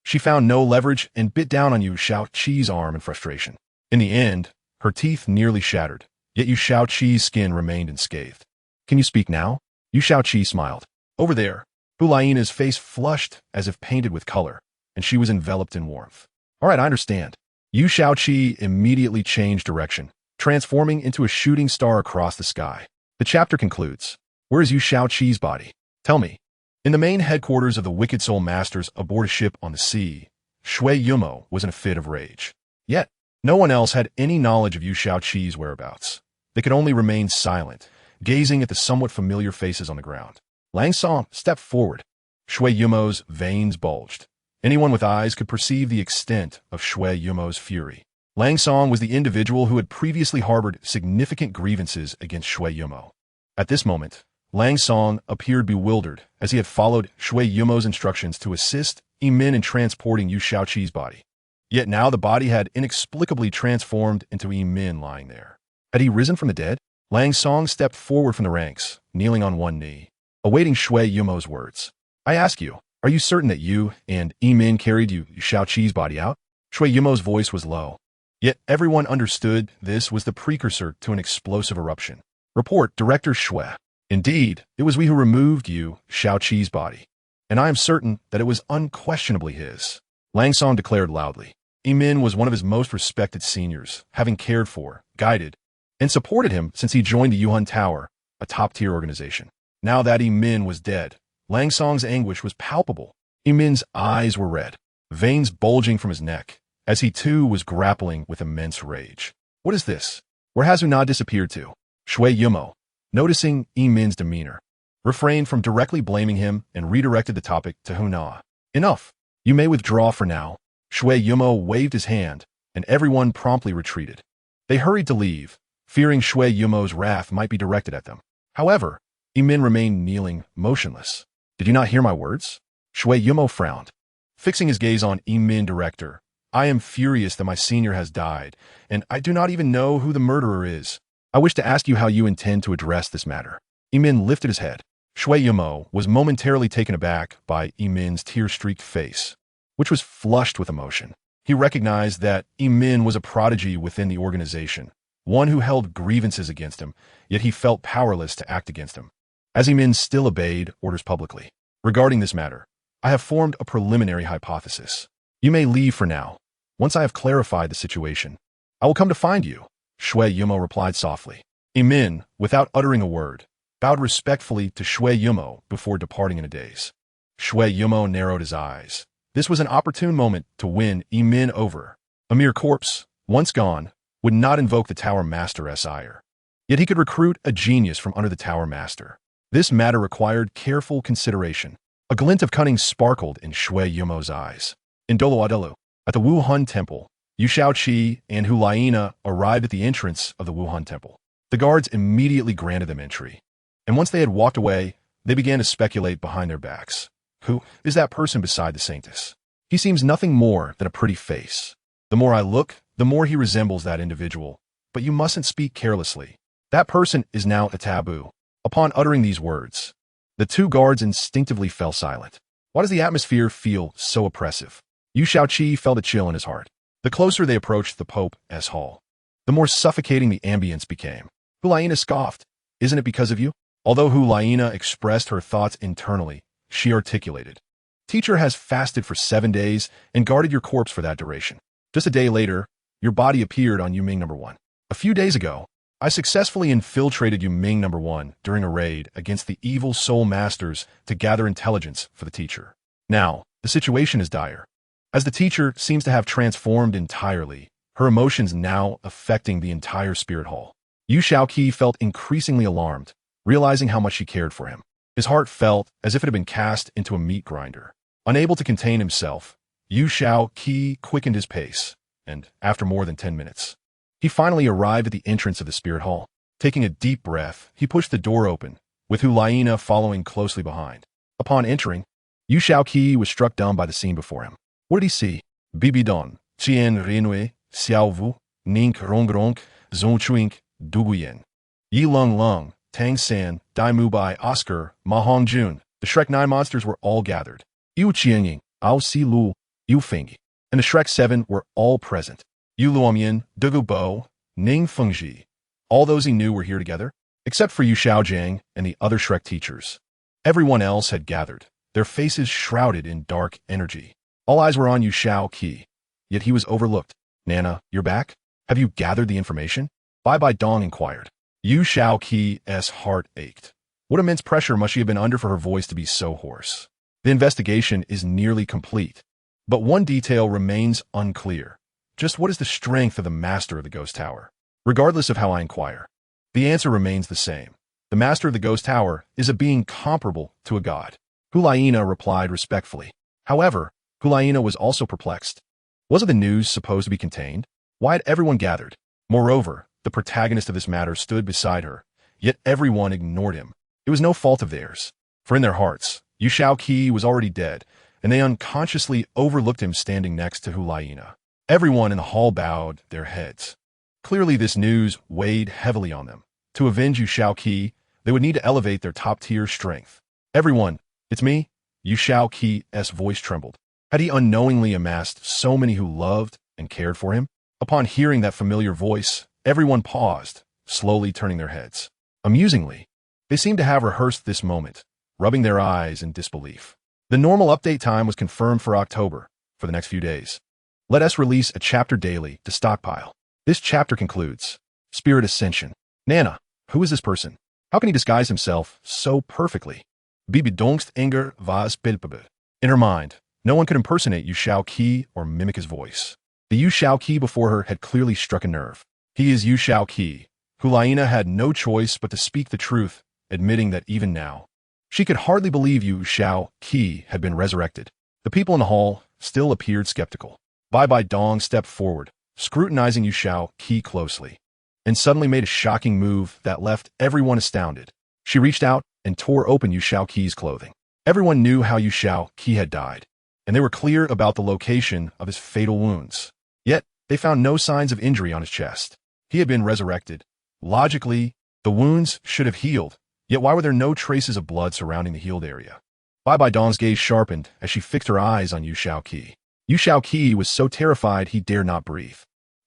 she found no leverage and bit down on Yu Xiaoqi's arm in frustration. In the end, her teeth nearly shattered, yet Yu Xiaoqi's skin remained unscathed. Can you speak now? Yu Xiaoqi smiled. Over there. Hulaina's face flushed as if painted with color, and she was enveloped in warmth. All right, I understand. Yu Xiaoqi immediately changed direction, transforming into a shooting star across the sky. The chapter concludes. Where is Yu Xiaoqi's body? Tell me. In the main headquarters of the Wicked Soul Masters aboard a ship on the sea, Shui Yumo was in a fit of rage. Yet, no one else had any knowledge of Yu Shaoqi's whereabouts. They could only remain silent, gazing at the somewhat familiar faces on the ground. Lang Song stepped forward. Shui Yumo's veins bulged. Anyone with eyes could perceive the extent of Shui Yumo's fury. Lang Song was the individual who had previously harbored significant grievances against Shui Yumo. At this moment, Lang Song appeared bewildered as he had followed Shui Yumo's instructions to assist Yimin in transporting Yu Shaoqi's body. Yet now the body had inexplicably transformed into Yimin lying there. Had he risen from the dead? Lang Song stepped forward from the ranks, kneeling on one knee, awaiting Shui Yumo's words. I ask you, are you certain that you and Yimin carried Yu Shaoqi's body out? Shui Yumo's voice was low. Yet everyone understood this was the precursor to an explosive eruption. Report, Director Shui. Indeed, it was we who removed Yu Shaoqi's body, and I am certain that it was unquestionably his. Lang Song declared loudly. Yimin was one of his most respected seniors, having cared for, guided, and supported him since he joined the Yuhun Tower, a top-tier organization. Now that Yimin was dead, Lang Song's anguish was palpable. Yimin's eyes were red, veins bulging from his neck, as he too was grappling with immense rage. What is this? Where has Una disappeared to? Shui Yumo, noticing Yimin's demeanor, refrained from directly blaming him and redirected the topic to Huna. Enough. You may withdraw for now. Shui Yumo waved his hand, and everyone promptly retreated. They hurried to leave, fearing Shui Yumo's wrath might be directed at them. However, Yimin remained kneeling, motionless. Did you not hear my words? Shui Yumo frowned. Fixing his gaze on Yimin, Director, I am furious that my senior has died, and I do not even know who the murderer is. I wish to ask you how you intend to address this matter. Yimin lifted his head. Shui Yumo was momentarily taken aback by Yimin's tear-streaked face, which was flushed with emotion. He recognized that Yimin was a prodigy within the organization, one who held grievances against him, yet he felt powerless to act against him. As Yimin still obeyed orders publicly. Regarding this matter, I have formed a preliminary hypothesis. You may leave for now. Once I have clarified the situation, I will come to find you, Shui Yumo replied softly. Yimin, without uttering a word, bowed respectfully to Shui Yumo before departing in a daze. Shui Yumo narrowed his eyes. This was an opportune moment to win Yimin over. A mere corpse, once gone, would not invoke the Tower Master's ire. Yet he could recruit a genius from under the Tower Master. This matter required careful consideration. A glint of cunning sparkled in Shui Yumo's eyes. In Douluo, at the Wuhan Temple, Yu Shaoqi and Hulaina arrived at the entrance of the Wuhan Temple. The guards immediately granted them entry. And once they had walked away, they began to speculate behind their backs. Who is that person beside the saintess? He seems nothing more than a pretty face. The more I look, the more he resembles that individual. But you mustn't speak carelessly. That person is now a taboo. Upon uttering these words, the two guards instinctively fell silent. Why does the atmosphere feel so oppressive? Yu Shaoqi felt a chill in his heart. The closer they approached the Pope's hall, the more suffocating the ambience became. Hulaina scoffed. Isn't it because of you? Although Hulaina expressed her thoughts internally, she articulated. Teacher has fasted for 7 days and guarded your corpse for that duration. Just a day later, your body appeared on Yuming No. 1. A few days ago, I successfully infiltrated Yuming No. 1 during a raid against the evil soul masters to gather intelligence for the teacher. Now, the situation is dire. As the teacher seems to have transformed entirely, her emotions now affecting the entire spirit hall. Yu Shaoqi felt increasingly alarmed, realizing how much she cared for him. His heart felt as if it had been cast into a meat grinder. Unable to contain himself, Yu Shaoqi quickened his pace, and after more than 10 minutes, he finally arrived at the entrance of the spirit hall. Taking a deep breath, he pushed the door open, with Hulaina following closely behind. Upon entering, Yu Shaoqi was struck dumb by the scene before him. What did he see? Bibidon, Chien Rinwei, Xiaovu, Nink Rongrong, Zongchuink, Duguyen, Yi Lung Lung, Tang San, Dai Mubai, Oscar, Ma Hongjun. The Shrek 9 monsters were all gathered. Yu Qianying, Ao Si Lu, Yu Fengyi, and the Shrek 7 were all present. Yu Luomian, Dugu Bo, Ning Fengji. All those he knew were here together, except for Yu Xiaojiang and the other Shrek teachers. Everyone else had gathered, their faces shrouded in dark energy. All eyes were on Yu Shaoqi, yet he was overlooked. Nana, you're back? Have you gathered the information? Bai Bai Dong inquired. Yu Shaoqi's heart ached. What immense pressure must she have been under for her voice to be so hoarse? The investigation is nearly complete, but one detail remains unclear. Just what is the strength of the master of the ghost tower? Regardless of how I inquire, the answer remains the same. The master of the ghost tower is a being comparable to a god. Hulaina replied respectfully. However, Hulaina was also perplexed. Wasn't the news supposed to be contained? Why had everyone gathered? Moreover, the protagonist of this matter stood beside her, yet everyone ignored him. It was no fault of theirs, for in their hearts, Yu Shaoqi was already dead, and they unconsciously overlooked him standing next to Hulaina. Everyone in the hall bowed their heads. Clearly this news weighed heavily on them. To avenge Yu Shaoqi, they would need to elevate their top-tier strength. Everyone, it's me? Yu Shaoqi's voice trembled. Had he unknowingly amassed so many who loved and cared for him? Upon hearing that familiar voice, everyone paused, slowly turning their heads. Amusingly, they seemed to have rehearsed this moment, rubbing their eyes in disbelief. The normal update time was confirmed for October, for the next few days. Let us release a chapter daily to stockpile. This chapter concludes. Spirit Ascension. Nana, who is this person? How can he disguise himself so perfectly? Bibidongst was Bilpebe. In her mind, no one could impersonate Yu Shaoqi or mimic his voice. The Yu Shaoqi before her had clearly struck a nerve. He is Yu Shaoqi. Hulaina had no choice but to speak the truth, admitting that even now, she could hardly believe Yu Shaoqi had been resurrected. The people in the hall still appeared skeptical. Bai Dong stepped forward, scrutinizing Yu Shaoqi closely, and suddenly made a shocking move that left everyone astounded. She reached out and tore open Yu Shaoqi's clothing. Everyone knew how Yu Shaoqi had died, and they were clear about the location of his fatal wounds. Yet, they found no signs of injury on his chest. He had been resurrected. Logically, the wounds should have healed, yet why were there no traces of blood surrounding the healed area? Bai Dong's gaze sharpened as she fixed her eyes on Yu Shaoqi. Yu Shaoqi was so terrified he dared not breathe.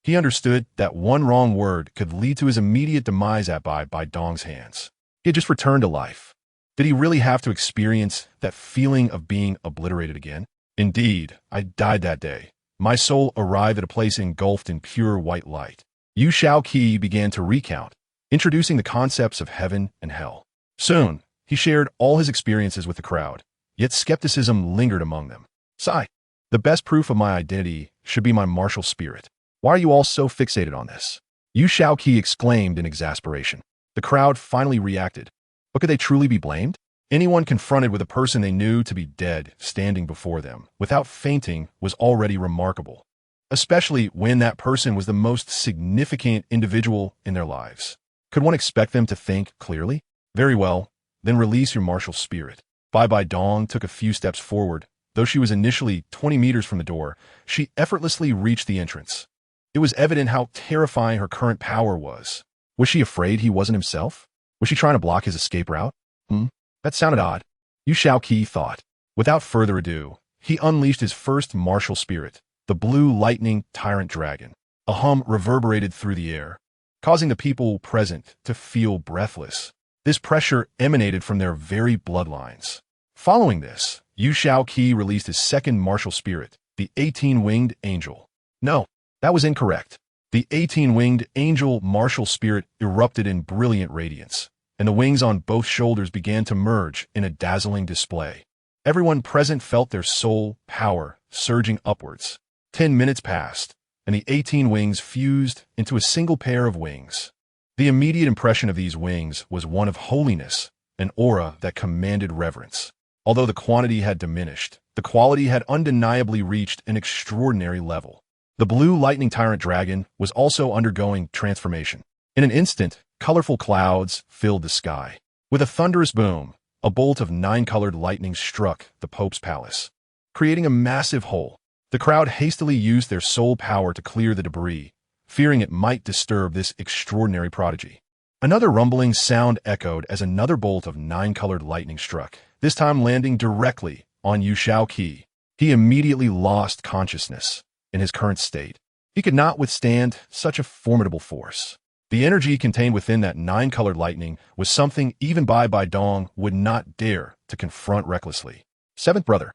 He understood that one wrong word could lead to his immediate demise at Bai Dong's hands. He had just returned to life. Did he really have to experience that feeling of being obliterated again? Indeed, I died that day. My soul arrived at a place engulfed in pure white light. Yu Shaoqi began to recount, introducing the concepts of heaven and hell. Soon, he shared all his experiences with the crowd, yet skepticism lingered among them. Sigh. The best proof of my identity should be my martial spirit. Why are you all so fixated on this? Yu Shaoqi exclaimed in exasperation. The crowd finally reacted. But could they truly be blamed? Anyone confronted with a person they knew to be dead standing before them without fainting was already remarkable, especially when that person was the most significant individual in their lives. Could one expect them to think clearly? Very well, then release your martial spirit. Bai Dong took a few steps forward. Though she was initially 20 meters from the door, she effortlessly reached the entrance. It was evident how terrifying her current power was. Was she afraid he wasn't himself? Was she trying to block his escape route? That sounded odd. Yu Shaoqi thought. Without further ado, he unleashed his first martial spirit, the blue lightning tyrant dragon. A hum reverberated through the air, causing the people present to feel breathless. This pressure emanated from their very bloodlines. Following this, Yu Shaoqi released his second martial spirit, the 18-winged angel. No, that was incorrect. The 18-winged angel martial spirit erupted in brilliant radiance, and the wings on both shoulders began to merge in a dazzling display. Everyone present felt their soul power surging upwards. 10 minutes passed, and the 18 wings fused into a single pair of wings. The immediate impression of these wings was one of holiness, an aura that commanded reverence. Although the quantity had diminished, the quality had undeniably reached an extraordinary level. The blue lightning tyrant dragon was also undergoing transformation. In an instant, colorful clouds filled the sky. With a thunderous boom, a bolt of 9-colored lightning struck the Pope's palace, creating a massive hole. The crowd hastily used their soul power to clear the debris, fearing it might disturb this extraordinary prodigy. Another rumbling sound echoed as another bolt of 9-colored lightning struck, this time landing directly on Yu Shaoqi. He immediately lost consciousness. In his current state, he could not withstand such a formidable force. The energy contained within that 9-colored lightning was something even Bai Dong would not dare to confront recklessly. Seventh brother,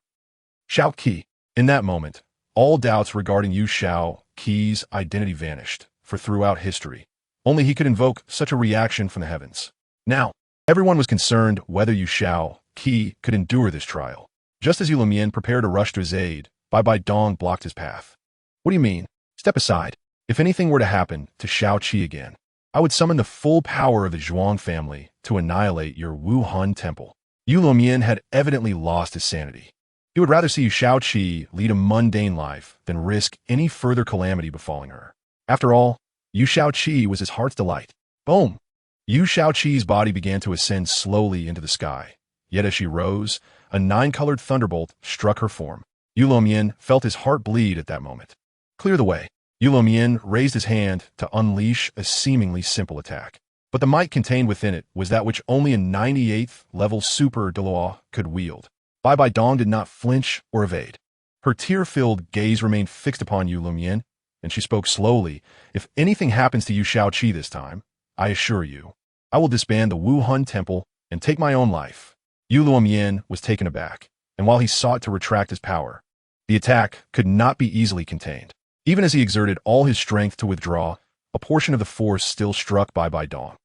Shaoqi. In that moment, all doubts regarding Yu Shaoqi's identity vanished, for throughout history, only he could invoke such a reaction from the heavens. Now, Everyone was concerned whether Yu Qi could endure this trial. Just as Yu Lumian prepared to rush to his aid, Bai Dong blocked his path. What do you mean? Step aside. If anything were to happen to Xiao Qi again, I would summon the full power of the Zhuang family to annihilate your Wuhan temple. Yu Lumian had evidently lost his sanity. He would rather see Xiao Qi lead a mundane life than risk any further calamity befalling her. After all, Yu Qi was his heart's delight. Boom! Yu Qi's body began to ascend slowly into the sky. Yet as she rose, a 9-colored thunderbolt struck her form. Yu Lumian felt his heart bleed at that moment. Clear the way. Yu Lumian raised his hand to unleash a seemingly simple attack. But the might contained within it was that which only a 98th level super Dalu could wield. Bai Dong did not flinch or evade. Her tear-filled gaze remained fixed upon Yu Lumian, and she spoke slowly. If anything happens to Yu Qi this time, I assure you, I will disband the Wuhan temple and take my own life. Yu Lumian was taken aback, and while he sought to retract his power, the attack could not be easily contained. Even as he exerted all his strength to withdraw, a portion of the force still struck Bai Dong.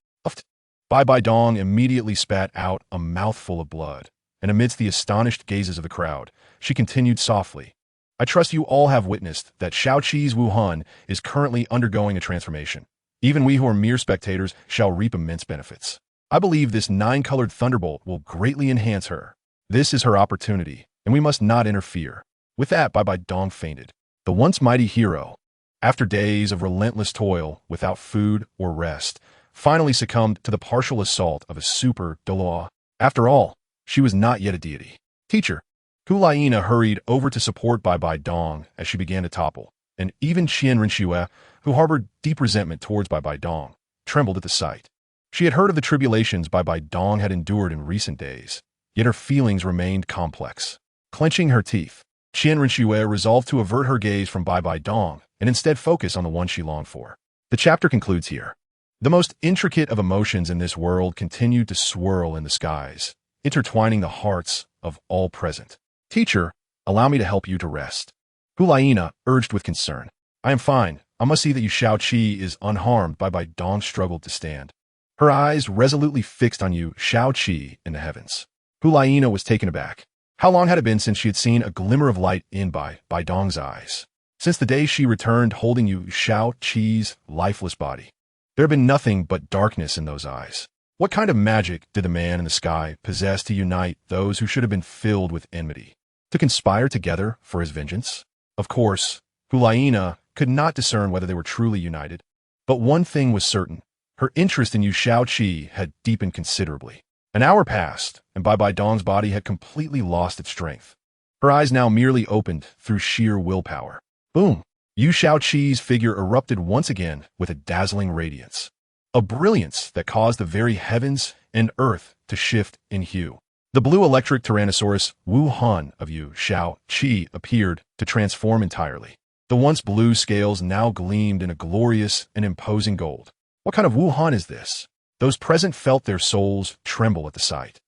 Bai Dong immediately spat out a mouthful of blood, and amidst the astonished gazes of the crowd, she continued softly, I trust you all have witnessed that Xiao Qi's Wuhan is currently undergoing a transformation. Even we who are mere spectators shall reap immense benefits. I believe this 9-colored thunderbolt will greatly enhance her. This is her opportunity, and we must not interfere. With that, Bai Dong fainted. The once mighty hero, after days of relentless toil without food or rest, finally succumbed to the partial assault of a super Dalu. After all, she was not yet a deity. Teacher, Hulaina hurried over to support Bai Dong as she began to topple, and even Qian Rinxue, who harbored deep resentment towards Bai Dong, trembled at the sight. She had heard of the tribulations Bai Dong had endured in recent days, yet her feelings remained complex. Clenching her teeth, Qian Rinxue resolved to avert her gaze from Bai Dong and instead focus on the one she longed for. The chapter concludes here. The most intricate of emotions in this world continued to swirl in the skies, intertwining the hearts of all present. Teacher, allow me to help you to rest. Hulaina urged with concern. I am fine. I must see that Yu Qi is unharmed. Bai Dong struggled to stand. Her eyes resolutely fixed on Yu Qi in the heavens. Hulaina was taken aback. How long had it been since she had seen a glimmer of light in Bai Dong's eyes? Since the day she returned holding Yu Qi's lifeless body. There had been nothing but darkness in those eyes. What kind of magic did the man in the sky possess to unite those who should have been filled with enmity? To conspire together for his vengeance? Of course, Hulaina could not discern whether they were truly united. But one thing was certain. Her interest in Yu Qi had deepened considerably. An hour passed, and Bai Dong's body had completely lost its strength. Her eyes now merely opened through sheer willpower. Boom! Yu Qi's figure erupted once again with a dazzling radiance. A brilliance that caused the very heavens and earth to shift in hue. The blue electric Tyrannosaurus Wuhan of Yu Qi appeared to transform entirely. The once blue scales now gleamed in a glorious and imposing gold. What kind of Wuhan is this? Those present felt their souls tremble at the sight.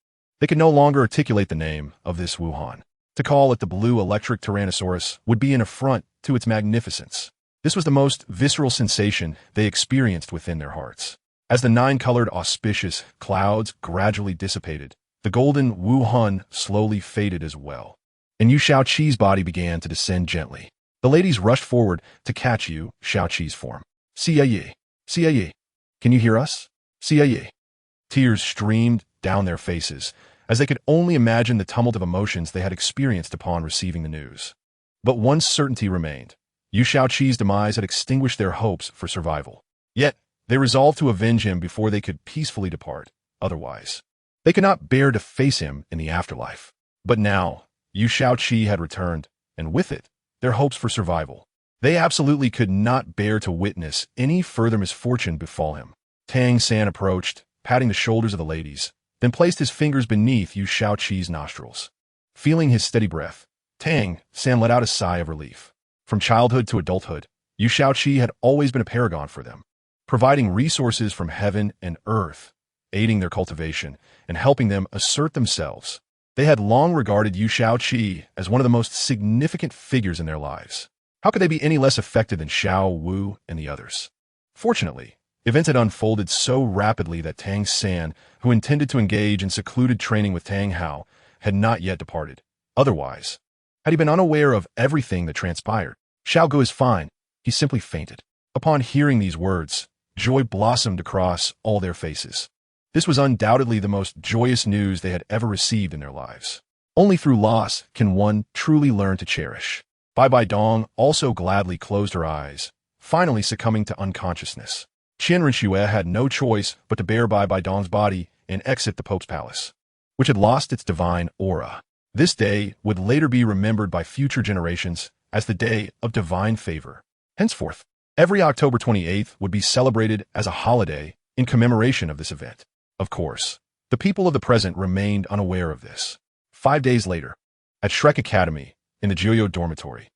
They could no longer articulate the name of this Wuhan. To call it the blue electric Tyrannosaurus would be an affront to its magnificence. This was the most visceral sensation they experienced within their hearts. As the 9-colored auspicious clouds gradually dissipated, the golden Wuhan slowly faded as well, and Yu Qi's body began to descend gently. The ladies rushed forward to catch Yu Qi's form. Xie Xie, can you hear us? Xie. Tears streamed down their faces, as they could only imagine the tumult of emotions they had experienced upon receiving the news. But one certainty remained. Yu Qi's demise had extinguished their hopes for survival. Yet, they resolved to avenge him before they could peacefully depart. Otherwise, they could not bear to face him in the afterlife. But now, Yu Qi had returned, and with it, their hopes for survival. They absolutely could not bear to witness any further misfortune befall him. Tang San approached, patting the shoulders of the ladies, then placed his fingers beneath Yu Qi's nostrils. Feeling his steady breath, Tang San let out a sigh of relief. From childhood to adulthood, Yu Qi had always been a paragon for them, providing resources from heaven and earth, aiding their cultivation, and helping them assert themselves. They had long regarded Yu Qi as one of the most significant figures in their lives. How could they be any less effective than Xiao Wu and the others? Fortunately, Events had unfolded so rapidly that Tang San, who intended to engage in secluded training with Tang Hao, had not yet departed. Otherwise, had he been unaware of everything that transpired? Xiao Gu is fine. He simply fainted. Upon hearing these words, joy blossomed across all their faces. This was undoubtedly the most joyous news they had ever received in their lives. Only through loss can one truly learn to cherish. Bai Bai Dong also gladly closed her eyes, finally succumbing to unconsciousness. Qian Renxue had no choice but to bear Bai Bai Dong's body and exit the Pope's palace, which had lost its divine aura. This day would later be remembered by future generations as the day of divine favor. Henceforth, every October 28th would be celebrated as a holiday in commemoration of this event. Of course, the people of the present remained unaware of this. 5 days later, at Shrek Academy, in the Jiuyo dormitory,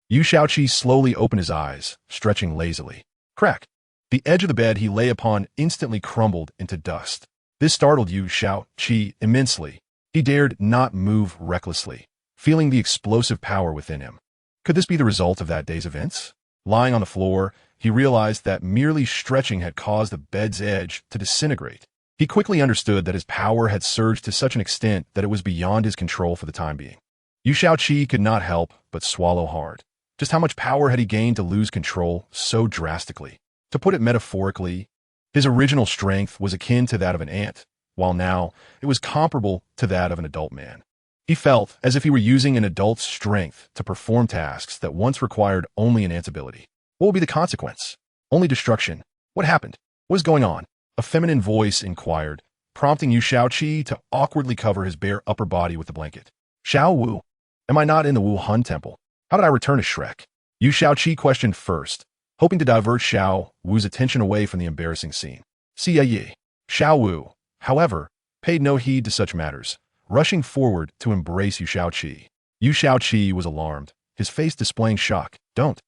Yu Shaoqi slowly opened his eyes, stretching lazily. Crack! The edge of the bed he lay upon instantly crumbled into dust. This startled Yu Shaoqi immensely. He dared not move recklessly, feeling the explosive power within him. Could this be the result of that day's events? Lying on the floor, he realized that merely stretching had caused the bed's edge to disintegrate. He quickly understood that his power had surged to such an extent that it was beyond his control for the time being. Yu Shaoqi could not help but swallow hard. Just how much power had he gained to lose control so drastically? To put it metaphorically, his original strength was akin to that of an ant, while now it was comparable to that of an adult man. He felt as if he were using an adult's strength to perform tasks that once required only an ant's ability. What would be the consequence? Only destruction. What happened? What was going on? A feminine voice inquired, prompting Yu Shaoqi to awkwardly cover his bare upper body with the blanket. Xiao Wu, am I not in the Wuhan temple? How did I return to Shrek? Yu Shaoqi questioned first, hoping to divert Xiao Wu's attention away from the embarrassing scene. Yi. Xiao Wu, however, paid no heed to such matters, rushing forward to embrace Yu Shaoqi. Yu Shaoqi was alarmed, his face displaying shock. Don't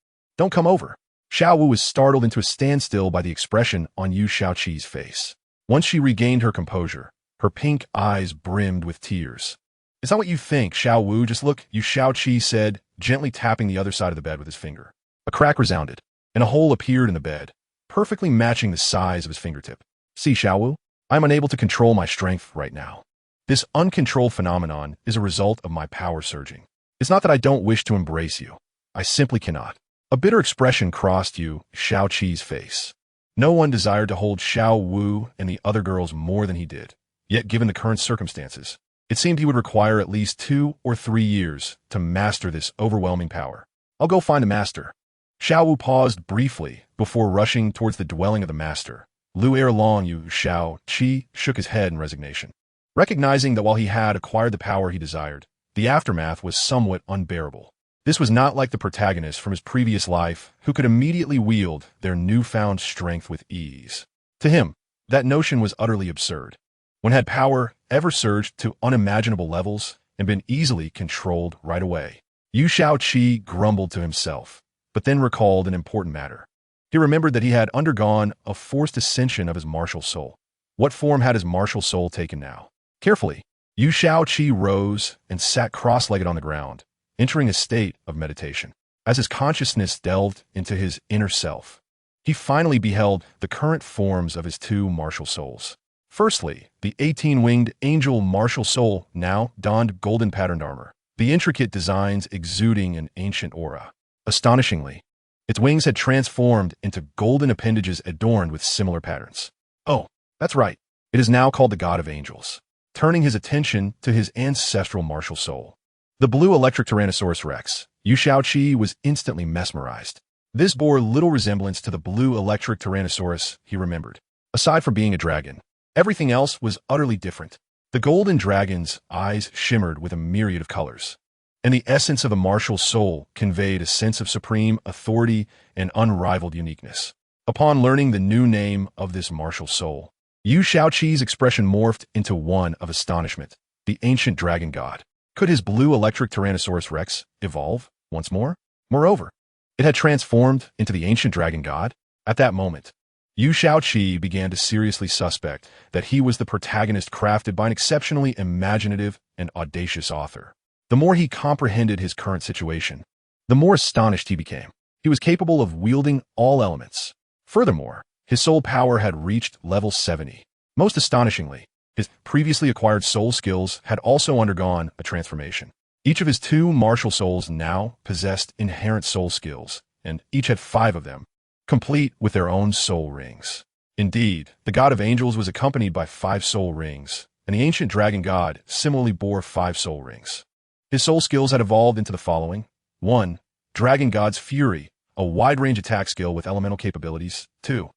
come over. Xiao Wu was startled into a standstill by the expression on Yu Shaoqi's face. Once she regained her composure, her pink eyes brimmed with tears. Is that what you think, Xiao Wu? Just look, Yu Shaoqi said, gently tapping the other side of the bed with his finger. A crack resounded, and a hole appeared in the bed, perfectly matching the size of his fingertip. See, Xiao Wu, I am unable to control my strength right now. This uncontrolled phenomenon is a result of my power surging. It's not that I don't wish to embrace you. I simply cannot. A bitter expression crossed Yu Shaoqi's face. No one desired to hold Xiao Wu and the other girls more than he did. Yet, given the current circumstances, it seemed he would require at least 2 or 3 years to master this overwhelming power. I'll go find the master. Xiao Wu paused briefly before rushing towards the dwelling of the master. Ere long, Yu Shaoqi shook his head in resignation, recognizing that while he had acquired the power he desired, the aftermath was somewhat unbearable. This was not like the protagonist from his previous life who could immediately wield their newfound strength with ease. To him, that notion was utterly absurd. When had power ever surged to unimaginable levels and been easily controlled right away? Yu Shaoqi grumbled to himself, but then recalled an important matter. He remembered that he had undergone a forced ascension of his martial soul. What form had his martial soul taken now? Carefully, Yu Shaoqi rose and sat cross-legged on the ground, entering a state of meditation. As his consciousness delved into his inner self, he finally beheld the current forms of his 2 martial souls. Firstly, the 18-winged angel martial soul now donned golden patterned armor, the intricate designs exuding an ancient aura. Astonishingly, its wings had transformed into golden appendages adorned with similar patterns. Oh, that's right. It is now called the God of Angels. Turning his attention to his ancestral martial soul, the blue electric Tyrannosaurus Rex, Yu Shaoqi was instantly mesmerized. This bore little resemblance to the blue electric Tyrannosaurus he remembered. Aside from being a dragon, everything else was utterly different. The golden dragon's eyes shimmered with a myriad of colors, and the essence of a martial soul conveyed a sense of supreme authority and unrivaled uniqueness. Upon learning the new name of this martial soul, Yu Shaoqi's expression morphed into one of astonishment. The ancient dragon god. Could his blue electric Tyrannosaurus Rex evolve once more? Moreover, it had transformed into the ancient dragon god. At that moment, Yu Shaoqi began to seriously suspect that he was the protagonist crafted by an exceptionally imaginative and audacious author. The more he comprehended his current situation, the more astonished he became. He was capable of wielding all elements. Furthermore, His soul power had reached level 70. Most astonishingly, his previously acquired soul skills had also undergone a transformation. Each of his 2 martial souls now possessed inherent soul skills, and each had 5 of them, complete with their own soul rings. Indeed, the god of angels was accompanied by 5 soul rings, and the ancient dragon god similarly bore 5 soul rings. His soul skills had evolved into the following. 1. Dragon God's Fury, a wide-range attack skill with elemental capabilities. 2.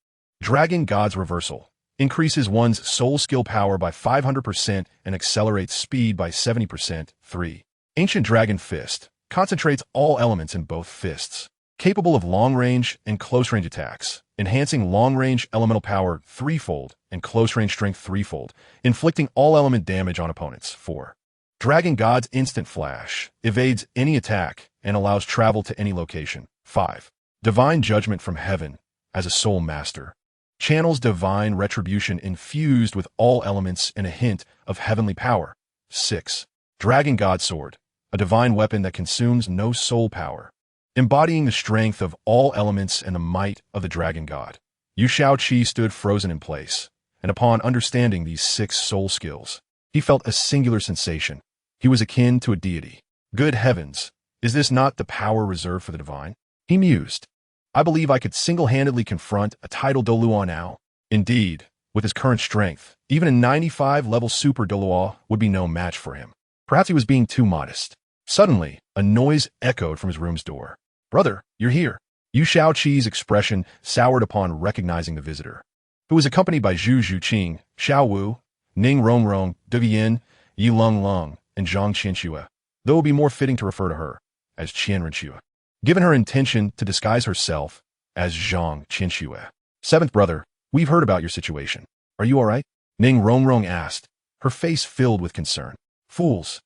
Dragon God's Reversal, increases one's soul skill power by 500% and accelerates speed by 70%. 3. Ancient Dragon Fist, concentrates all elements in both fists, capable of long-range and close-range attacks, enhancing long-range elemental power 3-fold and close-range strength 3-fold, inflicting all-element damage on opponents. 4. Dragon God's Instant Flash, evades any attack and allows travel to any location. 5. Divine Judgment from Heaven, as a soul master, channels divine retribution infused with all elements and a hint of heavenly power. 6. Dragon God Sword, a divine weapon that consumes no soul power, embodying the strength of all elements and the might of the dragon god. Yu Shaoqi stood frozen in place, and upon understanding these 6 soul skills, he felt a singular sensation. He was akin to a deity. Good heavens, is this not the power reserved for the divine? He mused. I believe I could single-handedly confront a title Douluo now. Indeed, with his current strength, even a 95-level super Douluo would be no match for him. Perhaps he was being too modest. Suddenly, a noise echoed from his room's door. Brother, you're here. Yu Shaoqi's expression soured upon recognizing the visitor, who was accompanied by Zhu Zhuqing, Xiao Wu, Ning Rongrong, Du Yin, Yi Lung Lung, and Zhang Qianxue, though it would be more fitting to refer to her as Qian Renxue, given her intention to disguise herself as Zhang Qianxue. 7th brother, we've heard about your situation. Are you all right? Ning Rongrong asked, her face filled with concern. Fools!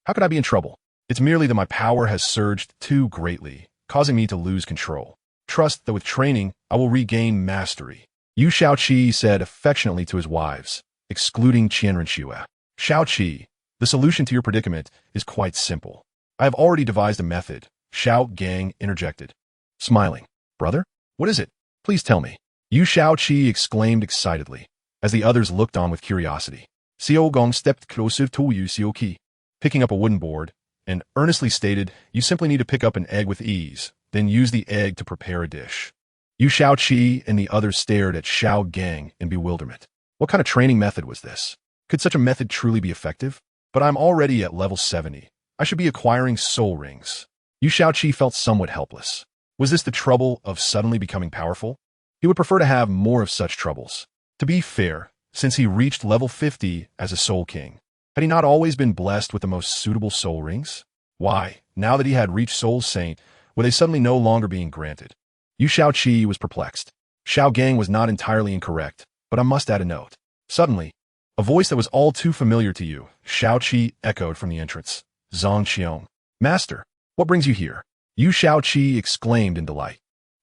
How could I be in trouble? It's merely that my power has surged too greatly, causing me to lose control. Trust that with training, I will regain mastery. Yu Shaoqi said affectionately to his wives, excluding Qian Renxue. Shaoqi, the solution to your predicament is quite simple. I have already devised a method, Xiao Gang interjected. Smiling. Brother? What is it? Please tell me. Yu Shaoqi exclaimed excitedly, as the others looked on with curiosity. Xiao Gong stepped closer to Yu Xiaoqi, picking up a wooden board, and earnestly stated, you simply need to pick up an egg with ease, then use the egg to prepare a dish. Yu Shaoqi and the others stared at Xiao Gang in bewilderment. What kind of training method was this? Could such a method truly be effective? But I'm already at level 70. I should be acquiring soul rings. Yu Shaoqi felt somewhat helpless. Was this the trouble of suddenly becoming powerful? He would prefer to have more of such troubles. To be fair, since he reached level 50 as a soul king, had he not always been blessed with the most suitable soul rings? Why, now that he had reached soul saint, were they suddenly no longer being granted? Yu Shaoqi was perplexed. Xiao Gang was not entirely incorrect, but I must add a note. Suddenly, a voice that was all too familiar to Yu Shaoqi echoed from the entrance. Zhang Qiong. Master, what brings you here? Yu Shaoqi exclaimed in delight.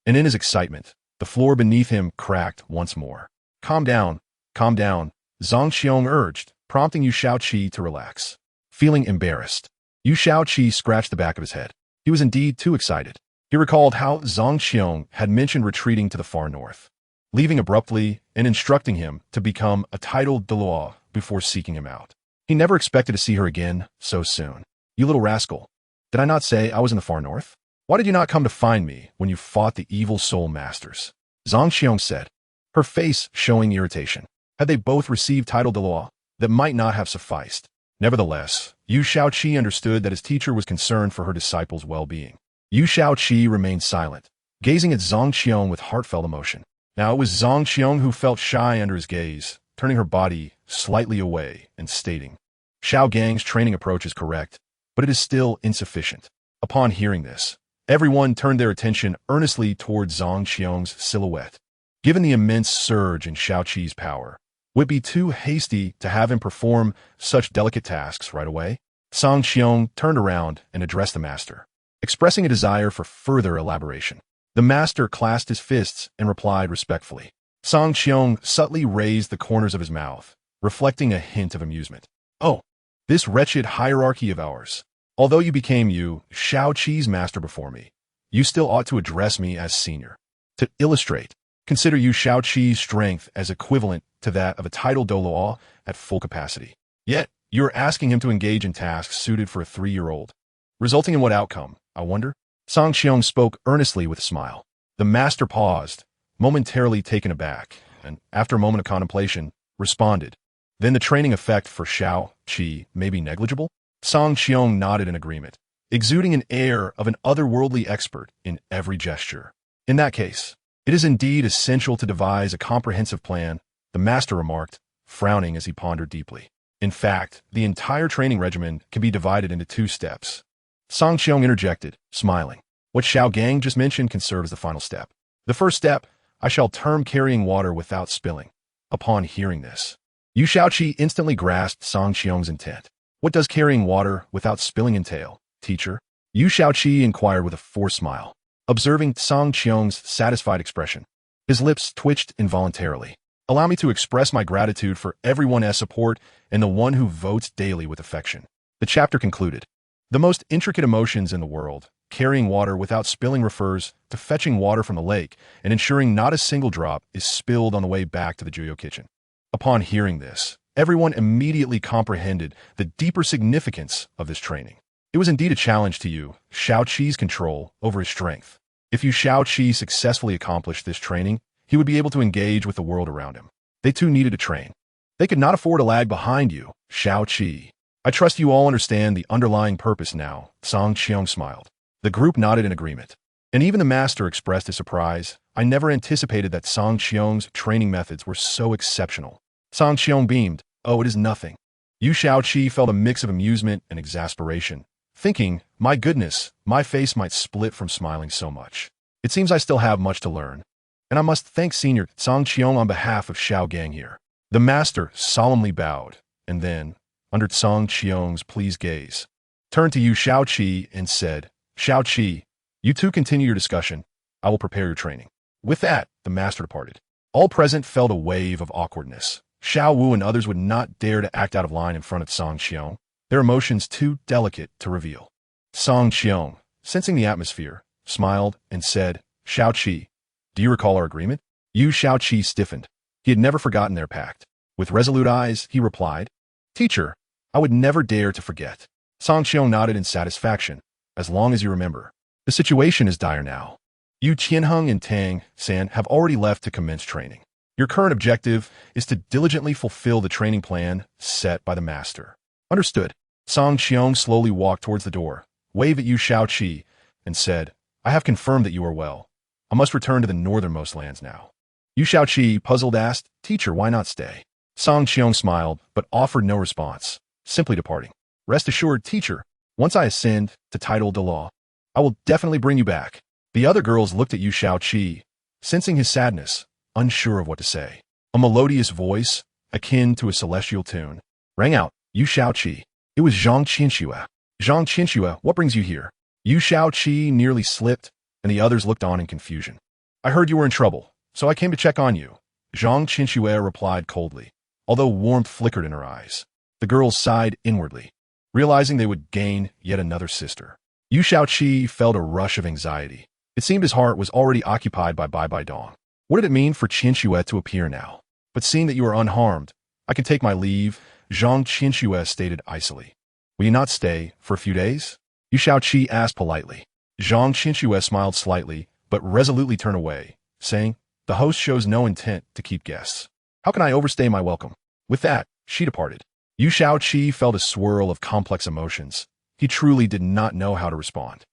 And in his excitement, the floor beneath him cracked once more. Calm down, Zhang Qiong urged, prompting Yu Shaoqi to relax. Feeling embarrassed, Yu Shaoqi scratched the back of his head. He was indeed too excited. He recalled how Zhang Qiong had mentioned retreating to the far north, leaving abruptly and instructing him to become a titled Dalu before seeking him out. He never expected to see her again so soon. You little rascal. Did I not say I was in the far north? Why did you not come to find me when you fought the evil soul masters? Zhang Qiong said, her face showing irritation. Had they both received title Dalu, that might not have sufficed. Nevertheless, Yu Shaoqi understood that his teacher was concerned for her disciples' well-being. Yu Shaoqi remained silent, gazing at Zhang Qiong with heartfelt emotion. Now it was Zhang Qiong who felt shy under his gaze, turning her body slightly away and stating, Xiao Gang's training approach is correct, but it is still insufficient. Upon hearing this, everyone turned their attention earnestly toward Zhang Qiong's silhouette. Given the immense surge in Shaoqi's power, would it be too hasty to have him perform such delicate tasks right away? Zhang Qiong turned around and addressed the master, expressing a desire for further elaboration. The master clasped his fists and replied respectfully. Zhang Qiong subtly raised the corners of his mouth, reflecting a hint of amusement. Oh, this wretched hierarchy of ours. Although you became Yu Shaoqi's master before me, you still ought to address me as senior. To illustrate, Consider Yu Shaoqi's strength as equivalent to that of a titled Douluo at full capacity. Yet, you're asking him to engage in tasks suited for a 3-year-old. Resulting in what outcome, I wonder? Song Qiong spoke earnestly with a smile. The master paused, momentarily taken aback, and, after a moment of contemplation, responded. Then the training effect for Xiao Qi may be negligible? Song Qiong nodded in agreement, exuding an air of an otherworldly expert in every gesture. In that case, it is indeed essential to devise a comprehensive plan, the master remarked, frowning as he pondered deeply. In fact, the entire training regimen can be divided into 2 steps. Song Qiong interjected, smiling. What Xiao Gang just mentioned can serve as the final step. The first step, I shall term carrying water without spilling. Upon hearing this, Yu Shaoqi instantly grasped Song Qiong's intent. What does carrying water without spilling entail, teacher? Yu Shaoqi inquired with a forced smile, observing Song Qiong's satisfied expression. His lips twitched involuntarily. Allow me to express my gratitude for everyone's support and the one who votes daily with affection. The chapter concluded. The most intricate emotions in the world, carrying water without spilling, refers to fetching water from the lake and ensuring not a single drop is spilled on the way back to the Juyo kitchen. Upon hearing this, everyone immediately comprehended the deeper significance of this training. It was indeed a challenge to Yu Shaoqi's control over his strength. If Yu Shaoqi successfully accomplished this training, he would be able to engage with the world around him. They too needed to train. They could not afford to lag behind Yu Shaoqi. I trust you all understand the underlying purpose now, Song Qiong smiled. The group nodded in agreement. And even the master expressed his surprise. I never anticipated that Song Qiong's training methods were so exceptional. Song Qiong beamed. Oh, it is nothing. Yu Shaoqi felt a mix of amusement and exasperation, thinking, my goodness, my face might split from smiling so much. It seems I still have much to learn. And I must thank Senior Song Qiong on behalf of Xiao Gang here. The master solemnly bowed, and then, under Song Qiong's pleased gaze, turned to Yu Shaoqi and said, Shaoqi, you two continue your discussion. I will prepare your training. With that, the master departed. All present felt a wave of awkwardness. Xiao Wu and others would not dare to act out of line in front of Song Qiong, their emotions too delicate to reveal. Song Qiong, sensing the atmosphere, smiled and said, Shaoqi, do you recall our agreement? Yu Shaoqi stiffened. He had never forgotten their pact. With resolute eyes, he replied, Teacher, I would never dare to forget. Song Qiong nodded in satisfaction. As long as you remember. The situation is dire now. Yu Qianheng and Tang San have already left to commence training. Your current objective is to diligently fulfill the training plan set by the master. Understood. Song Qiong slowly walked towards the door, waved at Yu Shaoqi, and said, I have confirmed that you are well. I must return to the northernmost lands now. Yu Shaoqi, puzzled, asked, Teacher, why not stay? Song Qiong smiled, but offered no response, simply departing. Rest assured, teacher, once I ascend to title Dalu, I will definitely bring you back. The other girls looked at Yu Shaoqi, sensing his sadness, unsure of what to say. A melodious voice, akin to a celestial tune, rang out, Yu Shaoqi. It was Zhang Qianxue. Zhang Qianxue, what brings you here? Yu Shaoqi nearly slipped, and the others looked on in confusion. I heard you were in trouble, so I came to check on you. Zhang Qianxue replied coldly, although warmth flickered in her eyes. The girls sighed inwardly, realizing they would gain yet another sister. Yu Shaoqi felt a rush of anxiety. It seemed his heart was already occupied by Bai Bai Dong. What did it mean for Qianxue to appear now? But seeing that you are unharmed, I can take my leave, Zhang Qianxue stated icily. Will you not stay for a few days? Yu Shaoqi asked politely. Zhang Qianxue smiled slightly, but resolutely turned away, saying, the host shows no intent to keep guests. How can I overstay my welcome? With that, she departed. Yu Shaoqi felt a swirl of complex emotions. He truly did not know how to respond.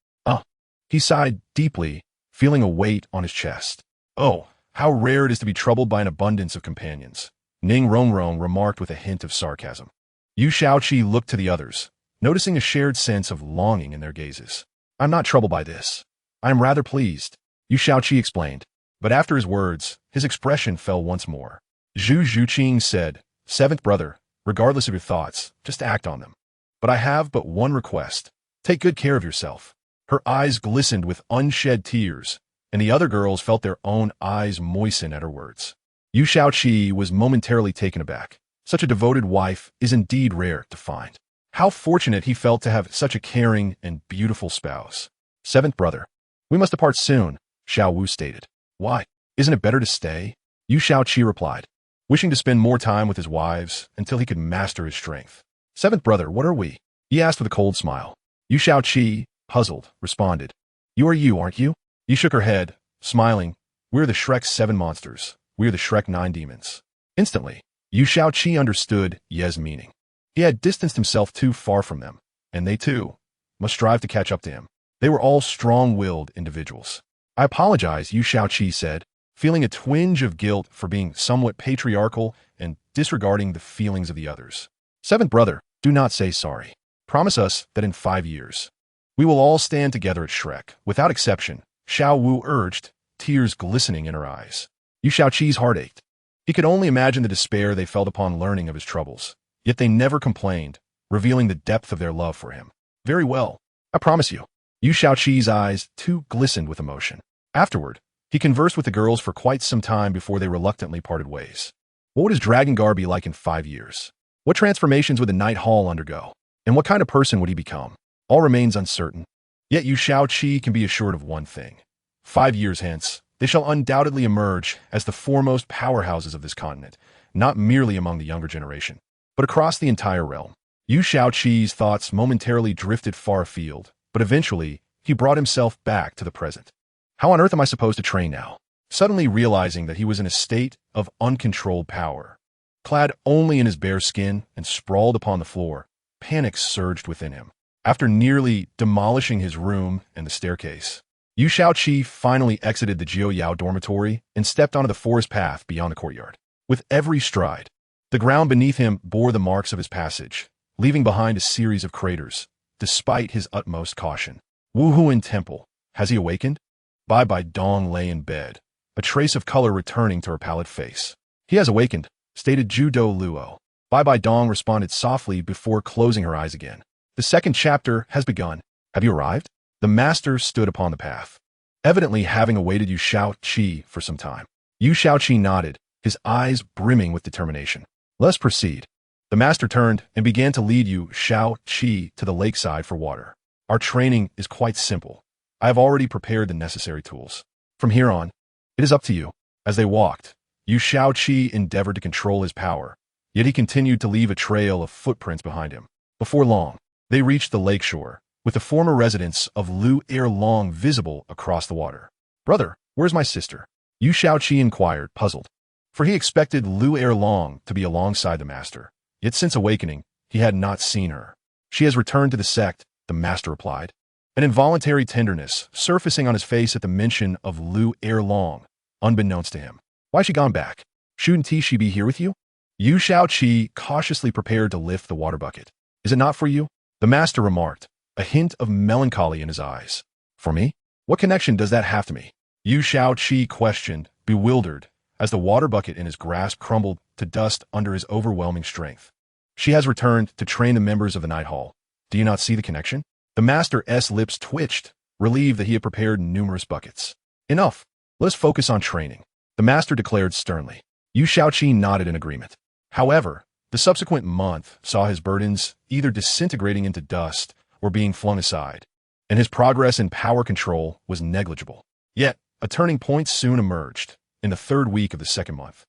He sighed deeply, feeling a weight on his chest. Oh, how rare it is to be troubled by an abundance of companions, Ning Rongrong remarked with a hint of sarcasm. Yu Shaoqi looked to the others, noticing a shared sense of longing in their gazes. I'm not troubled by this. I am rather pleased, Yu Shaoqi explained. But after his words, his expression fell once more. Zhu Zhuqing said, Seventh brother, regardless of your thoughts, just act on them. But I have but one request. Take good care of yourself. Her eyes glistened with unshed tears, and the other girls felt their own eyes moisten at her words. Yu Shaoqi was momentarily taken aback. Such a devoted wife is indeed rare to find. How fortunate he felt to have such a caring and beautiful spouse. Seventh brother. We must depart soon, Xiao Wu stated. Why? Isn't it better to stay? Yu Shaoqi replied, wishing to spend more time with his wives until he could master his strength. Seventh brother, what are we? He asked with a cold smile. Yu Shaoqi, puzzled, responded, You are you, aren't you? He shook her head, smiling. We're the Shrek 7 monsters. We're the Shrek 9 demons. Instantly, Yu Shaoqi understood Ye's meaning. He had distanced himself too far from them, and they too must strive to catch up to him. They were all strong-willed individuals. I apologize, Yu Shaoqi said, feeling a twinge of guilt for being somewhat patriarchal and disregarding the feelings of the others. Seventh brother, do not say sorry. Promise us that in 5 years, we will all stand together at Shrek. Without exception, Xiao Wu urged, tears glistening in her eyes. Yu Shaoqi's heart ached. He could only imagine the despair they felt upon learning of his troubles. Yet they never complained, revealing the depth of their love for him. Very well, I promise you. Yu Shaoqi's eyes too glistened with emotion. Afterward, he conversed with the girls for quite some time before they reluctantly parted ways. What would his dragon guard be like in 5 years? What transformations would the Night Hall undergo? And what kind of person would he become? All remains uncertain. Yet Yu Shaoqi can be assured of one thing. 5 years hence, they shall undoubtedly emerge as the foremost powerhouses of this continent, not merely among the younger generation, but across the entire realm. Yu Shaoqi's thoughts momentarily drifted far afield, but eventually, he brought himself back to the present. How on earth am I supposed to train now? Suddenly realizing that he was in a state of uncontrolled power. Clad only in his bare skin and sprawled upon the floor, panic surged within him. After nearly demolishing his room and the staircase, Yu Shaoqi finally exited the Jiuyao dormitory and stepped onto the forest path beyond the courtyard. With every stride, the ground beneath him bore the marks of his passage, leaving behind a series of craters, despite his utmost caution. Wuhuan Temple. Has he awakened? Bai Dong lay in bed, a trace of color returning to her pallid face. He has awakened, stated Douluo. Bai Dong responded softly before closing her eyes again. The second chapter has begun. Have you arrived? The master stood upon the path, evidently having awaited Yu Shaoqi for some time. Yu Shaoqi nodded, his eyes brimming with determination. Let's proceed. The master turned and began to lead Yu Shaoqi to the lakeside for water. Our training is quite simple. I have already prepared the necessary tools. From here on, it is up to you. As they walked, Yu Shaoqi endeavored to control his power, yet he continued to leave a trail of footprints behind him. Before long, they reached the lakeshore, with the former residence of Lu Erlong visible across the water. Brother, where's my sister? Yu Shaoqi inquired, puzzled, for he expected Lu Erlong to be alongside the master. Yet since awakening, he had not seen her. She has returned to the sect, the master replied, an involuntary tenderness surfacing on his face at the mention of Lu Erlong, unbeknownst to him. Why's she gone back? Shouldn't she be here with you? Yu Shaoqi cautiously prepared to lift the water bucket. Is it not for you? The master remarked, a hint of melancholy in his eyes. For me? What connection does that have to me? Yu Shaoqi questioned, bewildered, as the water bucket in his grasp crumbled to dust under his overwhelming strength. She has returned to train the members of the Night Hall. Do you not see the connection? The master's lips twitched, relieved that he had prepared numerous buckets. Enough. Let us focus on training, the master declared sternly. Yu Shaoqi nodded in agreement. However, the subsequent month saw his burdens either disintegrating into dust or being flung aside, and his progress in power control was negligible. Yet, a turning point soon emerged, in the 3rd week of the 2nd month.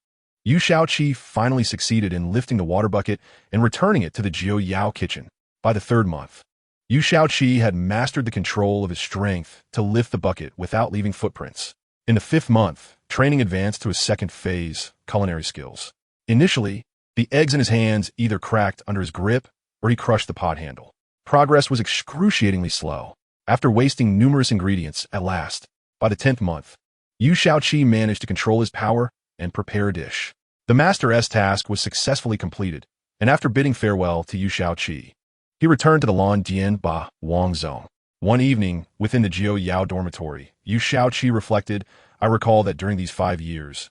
Yu Shaoqi finally succeeded in lifting the water bucket and returning it to the Jiuyao kitchen. By the 3rd month, Yu Shaoqi had mastered the control of his strength to lift the bucket without leaving footprints. In the 5th month, training advanced to his 2nd phase, culinary skills. Initially, the eggs in his hands either cracked under his grip or he crushed the pot handle. Progress was excruciatingly slow. After wasting numerous ingredients, at last, by the 10th month, Yu Shaoqi managed to control his power and prepare a dish. The master's task was successfully completed, and after bidding farewell to Yu Shaoqi, he returned to the Lan Dian Ba Wang Zone. One evening, within the Jiuyao dormitory, Yu Shaoqi reflected, I recall that during these 5 years,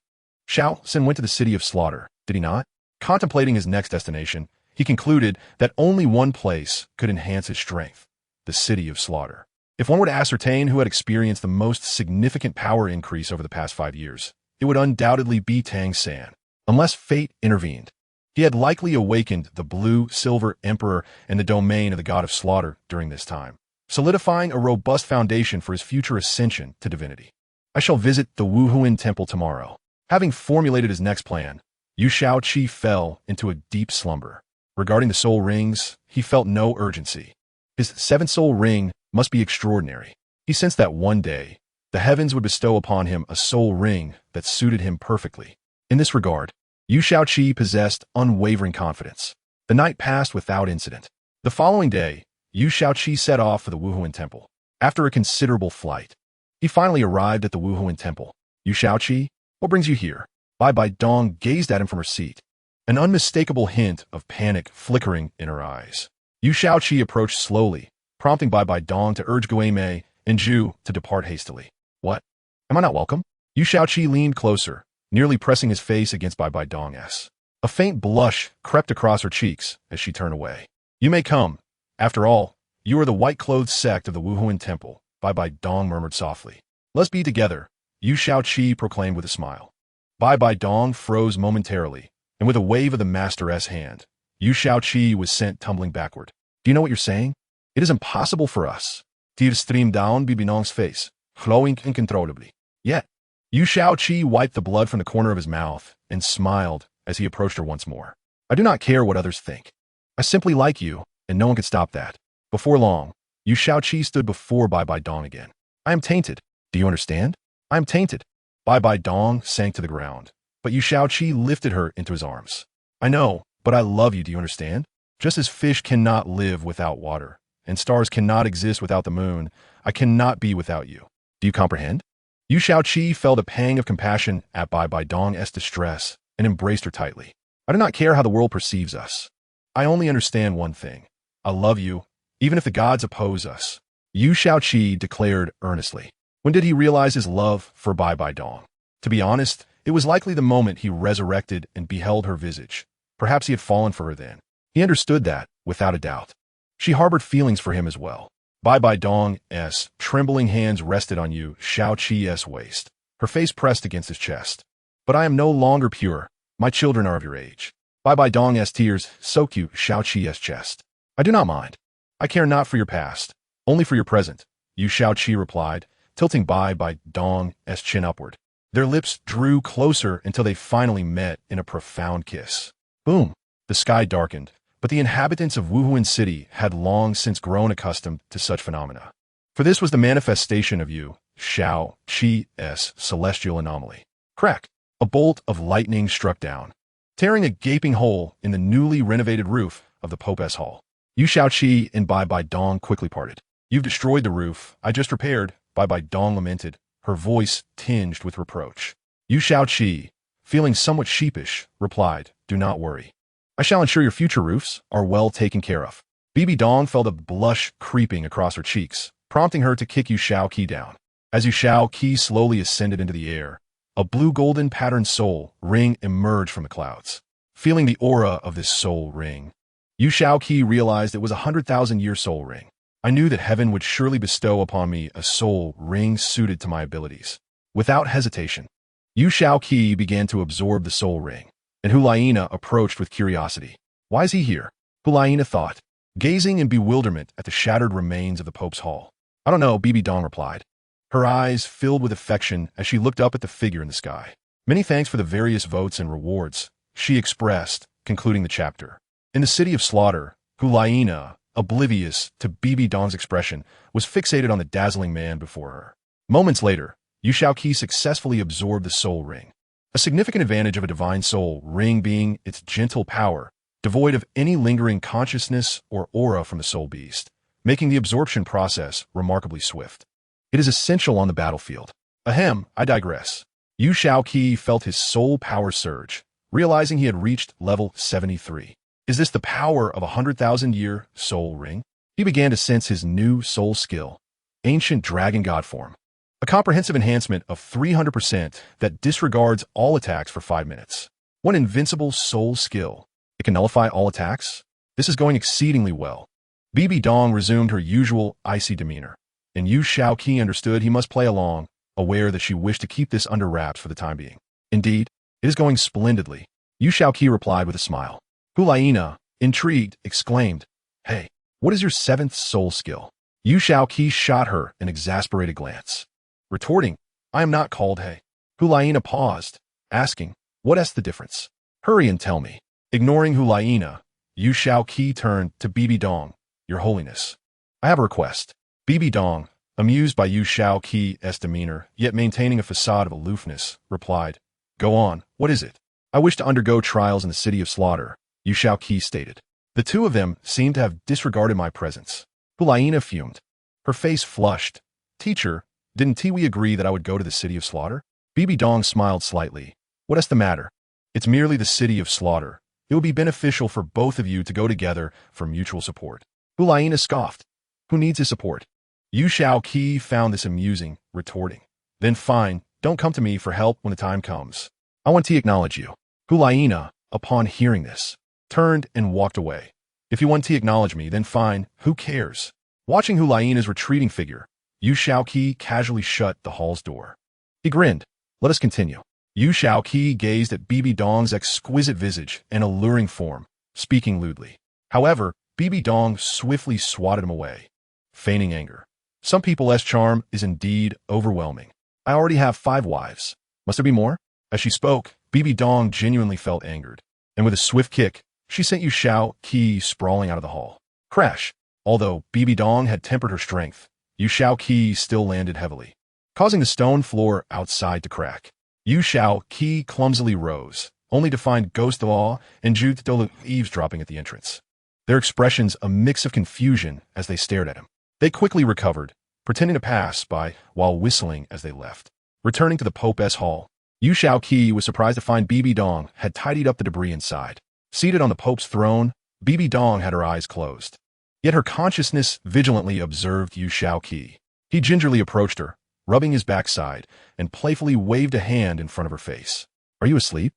Xiao Xin went to the city of slaughter, did he not? Contemplating his next destination, he concluded that only one place could enhance his strength, the city of slaughter. If one were to ascertain who had experienced the most significant power increase over the past 5 years, it would undoubtedly be Tang San, unless fate intervened. He had likely awakened the Blue-Silver Emperor in the domain of the god of slaughter during this time, solidifying a robust foundation for his future ascension to divinity. I shall visit the Wuhuan temple tomorrow. Having formulated his next plan, Yu Shaoqi fell into a deep slumber. Regarding the soul rings, he felt no urgency. His seventh soul ring must be extraordinary. He sensed that one day, the heavens would bestow upon him a soul ring that suited him perfectly. In this regard, Yu Shaoqi possessed unwavering confidence. The night passed without incident. The following day, Yu Shaoqi set off for the Wuhuan temple. After a considerable flight, he finally arrived at the Wuhuan temple. Yu Shaoqi, what brings you here? Bai Dong gazed at him from her seat, an unmistakable hint of panic flickering in her eyes. Yu Shaoqi approached slowly, prompting Bai Dong to urge Guimei and Zhu to depart hastily. What? Am I not welcome? Yu Shaoqi leaned closer, nearly pressing his face against Bai Dong's. A faint blush crept across her cheeks as she turned away. You may come. After all, you are the white-clothed sect of the Wuhuan temple, Bai Dong murmured softly. Let's be together, Yu Shaoqi proclaimed with a smile. Bai Dong froze momentarily, and with a wave of the master's hand, Yu Shaoqi was sent tumbling backward. Do you know what you're saying? It is impossible for us. Tears streamed down Bibinong's face, flowing uncontrollably. Yet, Yu Shaoqi wiped the blood from the corner of his mouth and smiled as he approached her once more. I do not care what others think. I simply like you, and no one could stop that. Before long, Yu Shaoqi stood before Bai Dong again. I am tainted. Do you understand? I am tainted. Bai Dong sank to the ground, but Yu Shaoqi lifted her into his arms. I know, but I love you, do you understand? Just as fish cannot live without water, and stars cannot exist without the moon, I cannot be without you. Do you comprehend? Yu Shaoqi felt a pang of compassion at Bai Dong's distress and embraced her tightly. I do not care how the world perceives us. I only understand one thing. I love you, even if the gods oppose us. Yu Shaoqi declared earnestly. When did he realize his love for Bai Dong? To be honest, it was likely the moment he resurrected and beheld her visage. Perhaps he had fallen for her then. He understood that, without a doubt. She harbored feelings for him as well. Bai Dong's trembling hands rested on Yu Shaoqi's waist, her face pressed against his chest. But I am no longer pure. My children are of your age. Bai Dong's tears soaked Yu Shaoqi's chest. I do not mind. I care not for your past, only for your present, Yu Shaoqi replied, tilting Bai Dong's chin upward. Their lips drew closer until they finally met in a profound kiss. Boom! The sky darkened, but the inhabitants of Wuhuan City had long since grown accustomed to such phenomena. For this was the manifestation of Yu Shaoqi's celestial anomaly. Crack! A bolt of lightning struck down, tearing a gaping hole in the newly renovated roof of the Pope's Hall. Yu Shaoqi and Bai Dong quickly parted. You've destroyed the roof I just repaired, Bai Dong lamented, her voice tinged with reproach. Yu Shaoqi, feeling somewhat sheepish, replied, Do not worry. I shall ensure your future roofs are well taken care of. Bibi Dong felt a blush creeping across her cheeks, prompting her to kick Yu Shaoqi down. As Yu Shaoqi slowly ascended into the air, a blue-golden patterned soul ring emerged from the clouds. Feeling the aura of this soul ring, Yu Shaoqi realized it was a 100,000-year soul ring. I knew that heaven would surely bestow upon me a soul ring suited to my abilities. Without hesitation, Yu Shaoqi began to absorb the soul ring, and Hulaina approached with curiosity. Why is he here? Hulaina thought, gazing in bewilderment at the shattered remains of the Pope's Hall. I don't know, Bibi Dong replied. Her eyes filled with affection as she looked up at the figure in the sky. Many thanks for the various votes and rewards, she expressed, concluding the chapter. In the city of slaughter, Hulaina, oblivious to Bibi Dong's expression, was fixated on the dazzling man before her. Moments later, Yu Shaoqi successfully absorbed the soul ring. A significant advantage of a divine soul ring being its gentle power, devoid of any lingering consciousness or aura from the soul beast, making the absorption process remarkably swift. It is essential on the battlefield. Ahem, I digress. Yu Shaoqi felt his soul power surge, realizing he had reached level 73. Is this the power of a 100,000-year soul ring? He began to sense his new soul skill, ancient dragon god form. A comprehensive enhancement of 300% that disregards all attacks for 5 minutes. One invincible soul skill. It can nullify all attacks? This is going exceedingly well. Bibi Dong resumed her usual icy demeanor, and Yu Shaoqi understood he must play along, aware that she wished to keep this under wraps for the time being. Indeed, it is going splendidly, Yu Shaoqi replied with a smile. Hulaina, intrigued, exclaimed, Hey, what is your 7th soul skill? Yu Shaoqi shot her an exasperated glance. Retorting, I am not called He. Hulaina paused, asking, What's the difference? Hurry and tell me. Ignoring Hulaina, Yu Shaoqi turned to Bibi Dong. Your Holiness, I have a request. Bibi Dong, amused by Yu Shaoqi's demeanor, yet maintaining a facade of aloofness, replied, Go on, what is it? I wish to undergo trials in the city of slaughter, Yu Shaoqi stated. The two of them seemed to have disregarded my presence. Hulaina fumed. Her face flushed. Teacher, didn't we agree that I would go to the city of slaughter? Bibi Dong smiled slightly. What's the matter? It's merely the city of slaughter. It will be beneficial for both of you to go together for mutual support. Hulaina scoffed. Who needs his support? Yu Shaoqi found this amusing, retorting. Then fine, don't come to me for help when the time comes. I want to acknowledge you. Hulaina, upon hearing this, turned and walked away. If you want to acknowledge me, then fine, who cares? Watching Hulaina's retreating figure, Yu Shaoqi casually shut the hall's door. He grinned. Let us continue. Yu Shaoqi gazed at Bibi Dong's exquisite visage and alluring form, speaking lewdly. However, Bibi Dong swiftly swatted him away, feigning anger. Some people's charm is indeed overwhelming. I already have 5 wives. Must there be more? As she spoke, Bibi Dong genuinely felt angered, and with a swift kick, she sent Yu Shaoqi sprawling out of the hall. Crash! Although Bibi Dong had tempered her strength, Yu Shaoqi still landed heavily, causing the stone floor outside to crack. Yu Shaoqi clumsily rose, only to find Ghost Dalu and Doulu eavesdropping at the entrance. Their expressions a mix of confusion as they stared at him. They quickly recovered, pretending to pass by while whistling as they left. Returning to the Pope's hall, Yu Shaoqi was surprised to find Bibi Dong had tidied up the debris inside. Seated on the Pope's throne, Bibi Dong had her eyes closed. Yet her consciousness vigilantly observed Yu Shaoqi. He gingerly approached her, rubbing his backside, and playfully waved a hand in front of her face. Are you asleep?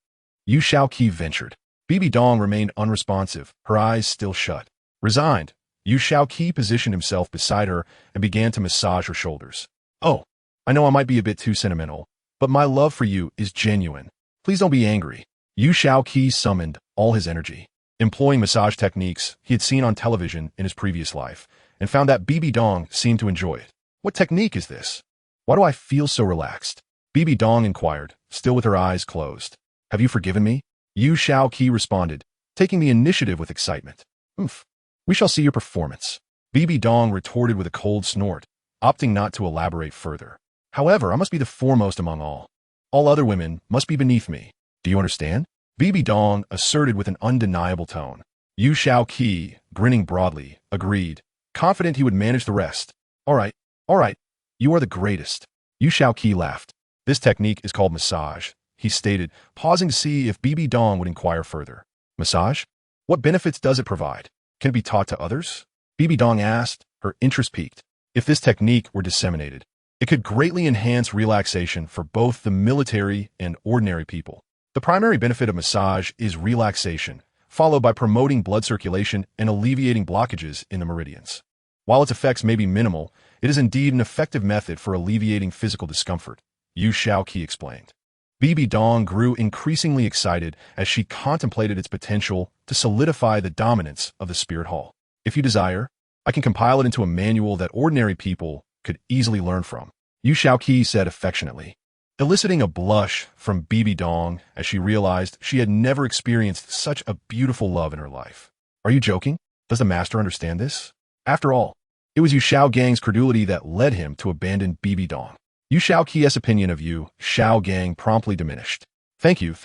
Yu Shaoqi ventured. Bibi Dong remained unresponsive, her eyes still shut. Resigned, Yu Shaoqi positioned himself beside her and began to massage her shoulders. Oh, I know I might be a bit too sentimental, but my love for you is genuine. Please don't be angry. Yu Shaoqi summoned all his energy, employing massage techniques he had seen on television in his previous life, and found that Bibi Dong seemed to enjoy it. What technique is this? Why do I feel so relaxed? Bibi Dong inquired, still with her eyes closed. Have you forgiven me? Yu Shaoqi responded, taking the initiative with excitement. Oof. We shall see your performance. Bibi Dong retorted with a cold snort, opting not to elaborate further. However, I must be the foremost among all. All other women must be beneath me. Do you understand? Bibi Dong asserted with an undeniable tone. Yu Shaoqi, grinning broadly, agreed, confident he would manage the rest. All right. You are the greatest. Yu Shaoqi laughed. This technique is called massage, he stated, pausing to see if Bibi Dong would inquire further. Massage? What benefits does it provide? Can it be taught to others? Bibi Dong asked, her interest piqued. If this technique were disseminated, it could greatly enhance relaxation for both the military and ordinary people. The primary benefit of massage is relaxation, followed by promoting blood circulation and alleviating blockages in the meridians. While its effects may be minimal, it is indeed an effective method for alleviating physical discomfort, Yu Shaoqi explained. Bibi Dong grew increasingly excited as she contemplated its potential to solidify the dominance of the spirit hall. If you desire, I can compile it into a manual that ordinary people could easily learn from, Yu Shaoqi said affectionately, eliciting a blush from Bibi Dong as she realized she had never experienced such a beautiful love in her life. Are you joking? Does the master understand this? After all, it was Yu Shaogang's credulity that led him to abandon Bibi Dong. Yu Shaoqi's opinion of Yu Shaogang promptly diminished. Thank you.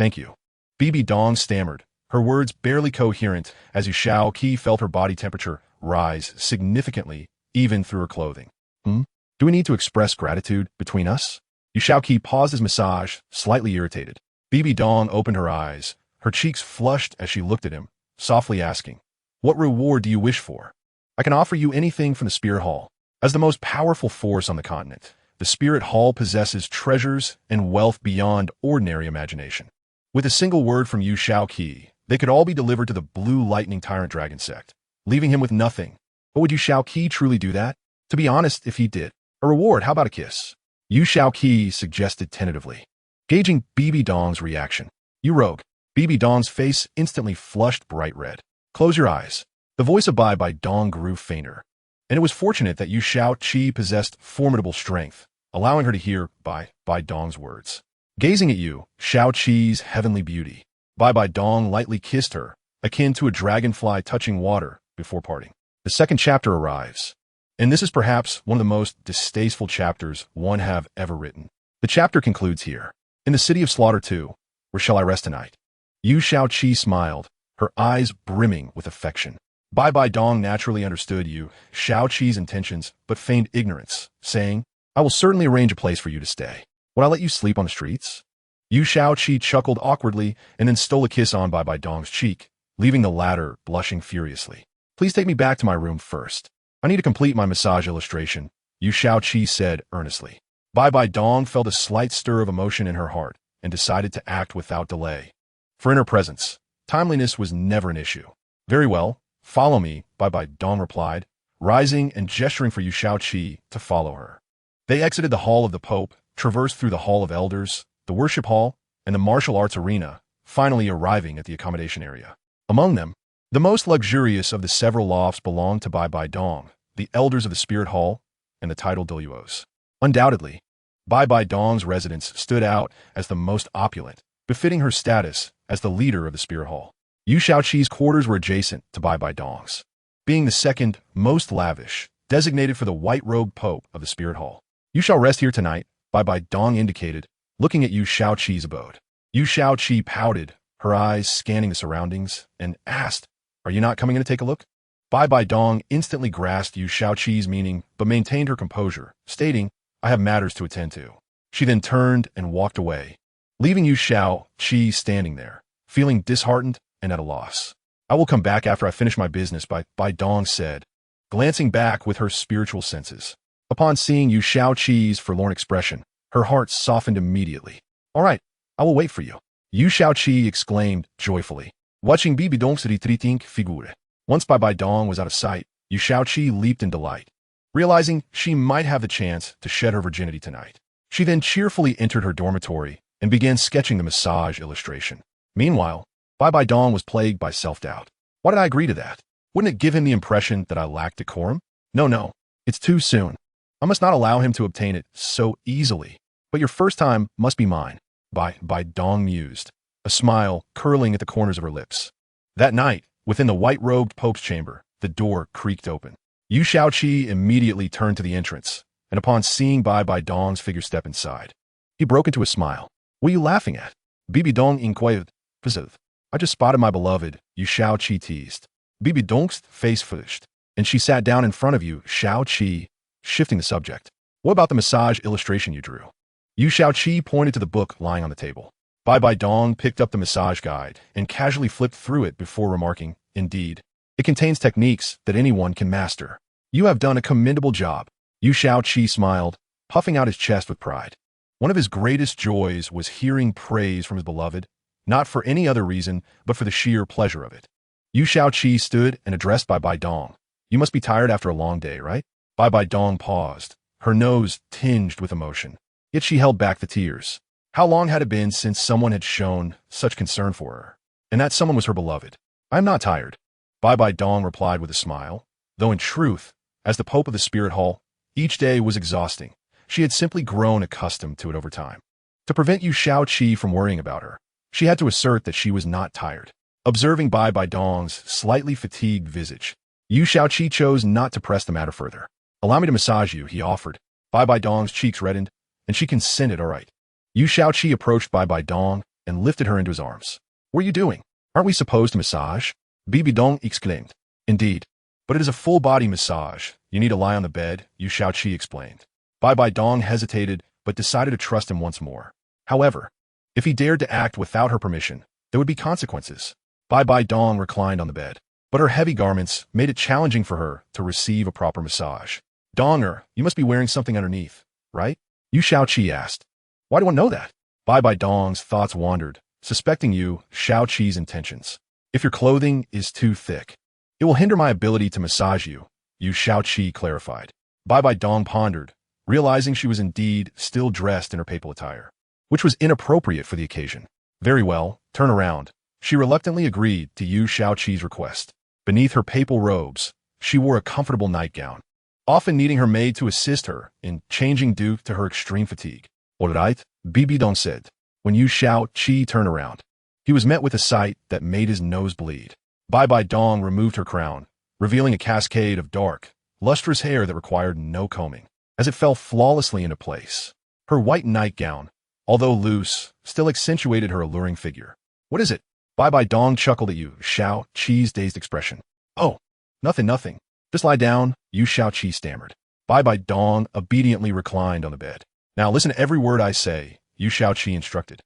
Bibi Dong stammered, her words barely coherent as Yu Shaoqi felt her body temperature rise significantly, even through her clothing. Do we need to express gratitude between us? Yu Shaoqi paused his massage, slightly irritated. Bibi Dong opened her eyes, her cheeks flushed as she looked at him, softly asking, What reward do you wish for? I can offer you anything from the Spirit Hall. As the most powerful force on the continent, the Spirit Hall possesses treasures and wealth beyond ordinary imagination. With a single word from Yu Shaoqi, they could all be delivered to the Blue Lightning Tyrant Dragon sect, leaving him with nothing. But would Yu Shaoqi truly do that? To be honest, if he did. A reward, how about a kiss? Yu Shaoqi suggested tentatively, gauging Bibi Dong's reaction. You rogue. Bibi Dong's face instantly flushed bright red. Close your eyes. The voice of Bai Dong grew fainter, and it was fortunate that Yu Shaoqi possessed formidable strength, allowing her to hear Bai Dong's words. Gazing at you, Xiaoqi's heavenly beauty, Bai Dong lightly kissed her, akin to a dragonfly touching water before parting. The second chapter arrives, and this is perhaps one of the most distasteful chapters one have ever written. The chapter concludes here. In the city of slaughter 2, where shall I rest tonight? Yu Xiaoqi smiled, her eyes brimming with affection. Bai Dong naturally understood Yu Xiaoqi's intentions, but feigned ignorance, saying, I will certainly arrange a place for you to stay. Would I let you sleep on the streets? Yu Xiaoqi chuckled awkwardly and then stole a kiss on Bai Dong's cheek, leaving the latter blushing furiously. Please take me back to my room first. I need to complete my massage illustration, Yu Xiaoqi said earnestly. Bai Dong felt a slight stir of emotion in her heart and decided to act without delay. For in her presence, timeliness was never an issue. Very well, follow me, Bai Dong replied, rising and gesturing for Yu Xiaoqi to follow her. They exited the Hall of the Pope, traversed through the Hall of Elders, the Worship Hall, and the Martial Arts Arena, finally arriving at the accommodation area. Among them, the most luxurious of the several lofts belonged to Bai Dong, the Elders of the Spirit Hall, and the titled Douluos. Undoubtedly, Bai Dong's residence stood out as the most opulent, befitting her status as the leader of the Spirit Hall. Yu Xiaoqi's quarters were adjacent to Bai Dong's, being the second most lavish, designated for the white-robed Pope of the Spirit Hall. You shall rest here tonight, Bai Dong indicated, looking at Yu Xiaoqi's abode. Yu Xiaoqi pouted, her eyes scanning the surroundings, and asked, Are you not coming in to take a look? Bai Dong instantly grasped Yu Xiaoqi's meaning, but maintained her composure, stating, I have matters to attend to. She then turned and walked away, leaving Yu Xiaoqi standing there, feeling disheartened and at a loss. I will come back after I finish my business, Bai Dong said, glancing back with her spiritual senses. Upon seeing Yu Xiaoqi's forlorn expression, her heart softened immediately. All right, I will wait for you, Yu Xiaoqi exclaimed joyfully, watching Bibi Dong's retreating figure. Once Bai Dong was out of sight, Yu Xiaoqi leaped in delight, realizing she might have the chance to shed her virginity tonight. She then cheerfully entered her dormitory and began sketching the massage illustration. Meanwhile, Bai Dong was plagued by self-doubt. Why did I agree to that? Wouldn't it give him the impression that I lacked decorum? No, it's too soon. I must not allow him to obtain it so easily. But your first time must be mine, Bai Dong mused, a smile curling at the corners of her lips. That night, within the white-robed Pope's chamber, the door creaked open. Yu Xiaoqi immediately turned to the entrance, and upon seeing Bai Dong's figure step inside, he broke into a smile. What are you laughing at? Bibi Dong inquired. I just spotted my beloved, Yu Xiaoqi teased. Bibi Dong's face flushed, and she sat down in front of Yu Xiaoqi, shifting the subject. What about the massage illustration you drew? Yu Xiaoqi pointed to the book lying on the table. Bai Dong picked up the massage guide and casually flipped through it before remarking, Indeed, it contains techniques that anyone can master. You have done a commendable job. Yu Xiaoqi smiled, puffing out his chest with pride. One of his greatest joys was hearing praise from his beloved, not for any other reason, but for the sheer pleasure of it. Yu Xiaoqi stood and addressed Bai Dong. You must be tired after a long day, right? Bai Dong paused, her nose tinged with emotion. Yet she held back the tears. How long had it been since someone had shown such concern for her? And that someone was her beloved. I am not tired, Bai Dong replied with a smile, though in truth, as the Pope of the Spirit Hall, each day was exhausting. She had simply grown accustomed to it over time. To prevent Yu Xiaoqi from worrying about her, she had to assert that she was not tired. Observing Bai Dong's slightly fatigued visage, Yu Xiaoqi chose not to press the matter further. Allow me to massage you, he offered. Bai Dong's cheeks reddened, and she consented all right. Yu Xiaoqi approached Bai Dong and lifted her into his arms. What are you doing? Aren't we supposed to massage? Bibi Dong exclaimed. Indeed, but it is a full-body massage. You need to lie on the bed, Yu Xiaoqi explained. Bai Dong hesitated, but decided to trust him once more. However, if he dared to act without her permission, there would be consequences. Bai Dong reclined on the bed, but her heavy garments made it challenging for her to receive a proper massage. Donger, you must be wearing something underneath, right? Yu Xiaoqi asked. Why do I know that? Bai Dong's thoughts wandered, suspecting Yu Xiaoqi's intentions. If your clothing is too thick, it will hinder my ability to massage you, Yu Xiaoqi clarified. Bai Dong pondered, realizing she was indeed still dressed in her papal attire, which was inappropriate for the occasion. Very well, turn around. She reluctantly agreed to Yu Xiaoqi's request. Beneath her papal robes, she wore a comfortable nightgown. often needing her maid to assist her in changing due to her extreme fatigue. All right, Bibi Dong said. When Yu Xiaoqi turned around, he was met with a sight that made his nose bleed. Bai Dong removed her crown, revealing a cascade of dark, lustrous hair that required no combing, as it fell flawlessly into place. Her white nightgown, although loose, still accentuated her alluring figure. What is it? Bai Dong chuckled at Yu Xiaoqi's dazed expression. Oh, nothing. Just lie down, Yu Xiaoqi stammered. Bai Dong obediently reclined on the bed. Now listen to every word I say, Yu Xiaoqi instructed.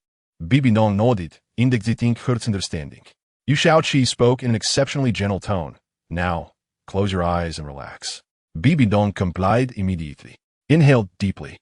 Bibi Dong nodded, indicating her understanding. Yu Xiaoqi spoke in an exceptionally gentle tone. Now, close your eyes and relax. Bibi Dong complied immediately. Inhale deeply.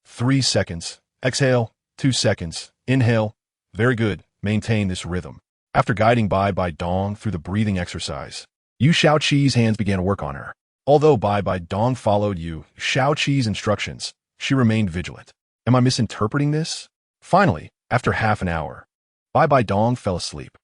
3 seconds. Exhale. 2 seconds. Inhale. Very good. Maintain this rhythm. After guiding Bai Dong through the breathing exercise, Yu Xiaoqi's hands began to work on her. Although Bai Dong followed Yu Xiaoqi's instructions, she remained vigilant. Am I misinterpreting this? Finally, after half an hour, Bai Dong fell asleep.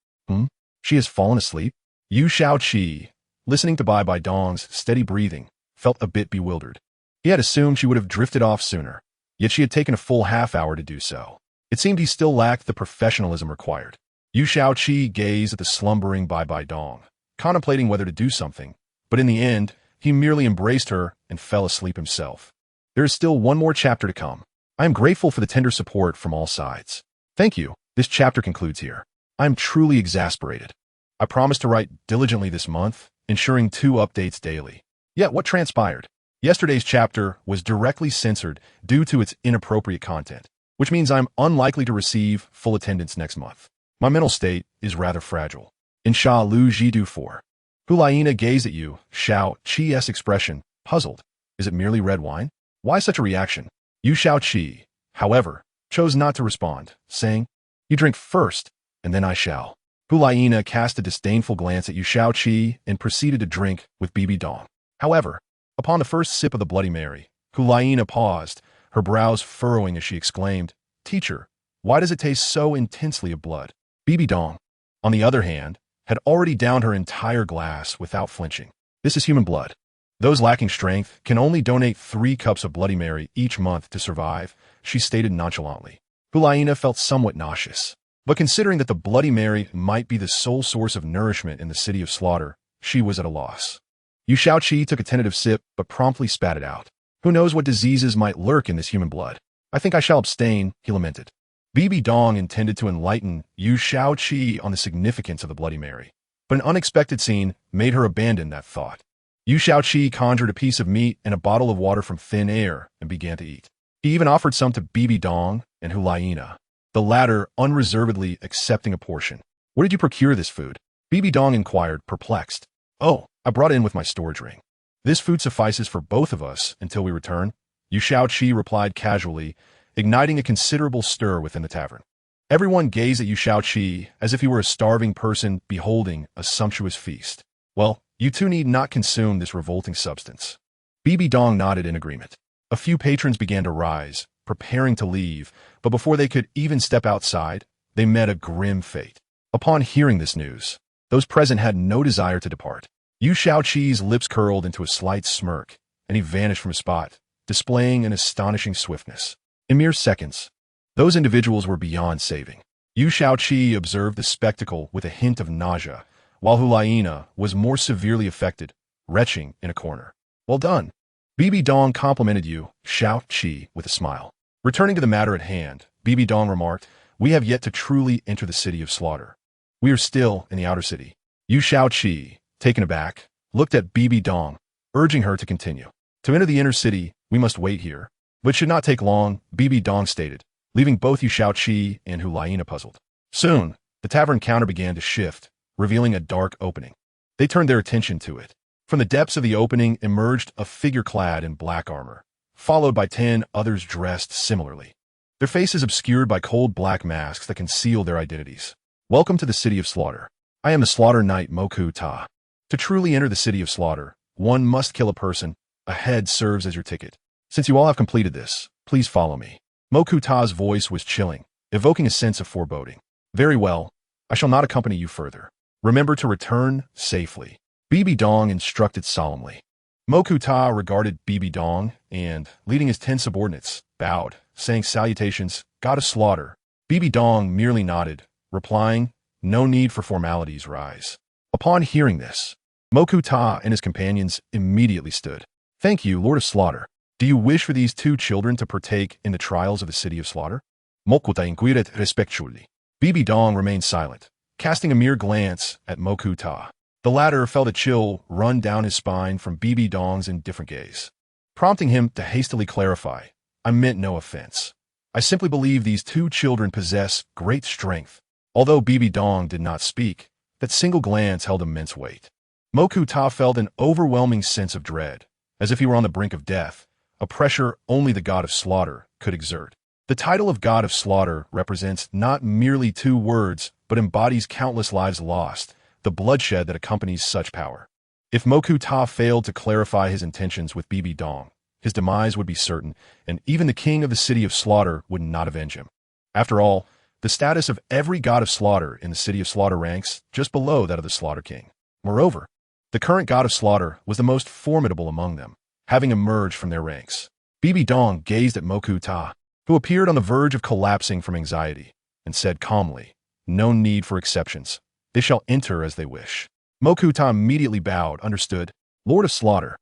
She has fallen asleep? Yu Xiaoqi, listening to Bai Dong's steady breathing, felt a bit bewildered. He had assumed she would have drifted off sooner, yet she had taken a full half hour to do so. It seemed he still lacked the professionalism required. Yu Xiaoqi gazed at the slumbering Bai Dong, contemplating whether to do something, but in the end, he merely embraced her and fell asleep himself. There is still one more chapter to come. I am grateful for the tender support from all sides. Thank you. This chapter concludes here. I am truly exasperated. I promised to write diligently this month, ensuring 2 updates daily. Yet what transpired? Yesterday's chapter was directly censored due to its inappropriate content, which means I'm unlikely to receive full attendance next month. My mental state is rather fragile. Insha Lu Jidu 4. Hulaina gazed at Yu Xiaoqi's expression, puzzled. Is it merely red wine? Why such a reaction? Yu Xiaoqi, however, chose not to respond, saying, You drink first, and then I shall. Hulaina cast a disdainful glance at Yu Xiaoqi and proceeded to drink with Bibi Dong. However, upon the first sip of the Bloody Mary, Hulaina paused, her brows furrowing as she exclaimed, Teacher, why does it taste so intensely of blood? Bibi Dong, on the other hand, had already downed her entire glass without flinching. This is human blood. Those lacking strength can only donate 3 cups of Bloody Mary each month to survive, she stated nonchalantly. Hulaina felt somewhat nauseous. But considering that the Bloody Mary might be the sole source of nourishment in the city of slaughter, she was at a loss. Yu Xiaoqi took a tentative sip, but promptly spat it out. Who knows what diseases might lurk in this human blood? I think I shall abstain, he lamented. Bibi Dong intended to enlighten Yu Xiaoqi on the significance of the Bloody Mary, but an unexpected scene made her abandon that thought. Yu Xiaoqi conjured a piece of meat and a bottle of water from thin air and began to eat. He even offered some to Bibi Dong and Hulaina, the latter unreservedly accepting a portion. Where did you procure this food? Bibi Dong inquired, perplexed. Oh, I brought it in with my storage ring. This food suffices for both of us until we return, Yu Xiaoqi replied casually, igniting a considerable stir within the tavern. Everyone gazed at Yu Xiaoqi as if he were a starving person beholding a sumptuous feast. Well, you two need not consume this revolting substance. Bibi Dong nodded in agreement. A few patrons began to rise, preparing to leave, but before they could even step outside, they met a grim fate. Upon hearing this news, those present had no desire to depart. Yu Xiaoqi's lips curled into a slight smirk, and he vanished from his spot, displaying an astonishing swiftness. In mere seconds, those individuals were beyond saving. Yu Xiaoqi observed the spectacle with a hint of nausea, while Hulaina was more severely affected, retching in a corner. Well done. Bibi Dong complimented Yu Xiaoqi with a smile. Returning to the matter at hand, Bibi Dong remarked, We have yet to truly enter the city of slaughter. We are still in the outer city. Yu Xiaoqi, taken aback, looked at Bibi Dong, urging her to continue. To enter the inner city, we must wait here. But it should not take long, Bibi Dong stated, leaving both Yu Xiaoqi and Hulaina puzzled. Soon, the tavern counter began to shift, revealing a dark opening. They turned their attention to it. From the depths of the opening emerged a figure clad in black armor, followed by 10 others dressed similarly. Their faces obscured by cold black masks that concealed their identities. Welcome to the city of slaughter. I am the slaughter knight Moku Ta. To truly enter the city of slaughter, one must kill a person. A head serves as your ticket. Since you all have completed this, please follow me. Moku Ta's voice was chilling, evoking a sense of foreboding. Very well, I shall not accompany you further. Remember to return safely. Bibi Dong instructed solemnly. Mokuta regarded Bibi Dong and, leading his 10 subordinates, bowed, saying salutations, God of Slaughter. Bibi Dong merely nodded, replying, no need for formalities, rise. Upon hearing this, Mokuta and his companions immediately stood. Thank you, Lord of Slaughter. Do you wish for these 2 children to partake in the trials of the city of Slaughter? Mokuta inquired respectfully. Bibi Dong remained silent, casting a mere glance at Mokuta. The latter felt a chill run down his spine from Bibi Dong's indifferent gaze, prompting him to hastily clarify, I meant no offense. I simply believe these 2 children possess great strength. Although Bibi Dong did not speak, that single glance held immense weight. Mokuta felt an overwhelming sense of dread, as if he were on the brink of death, a pressure only the God of Slaughter could exert. The title of God of Slaughter represents not merely 2 words, but embodies countless lives lost, the bloodshed that accompanies such power. If Mokuta failed to clarify his intentions with Bibi Dong, his demise would be certain, and even the king of the city of Slaughter would not avenge him. After all, the status of every God of Slaughter in the city of Slaughter ranks just below that of the Slaughter King. Moreover, the current God of Slaughter was the most formidable among them, having emerged from their ranks. Bibi Dong gazed at Mokuta, who appeared on the verge of collapsing from anxiety, and said calmly, no need for exceptions. They shall enter as they wish. Mokuta immediately bowed, understood. Lord of Slaughter.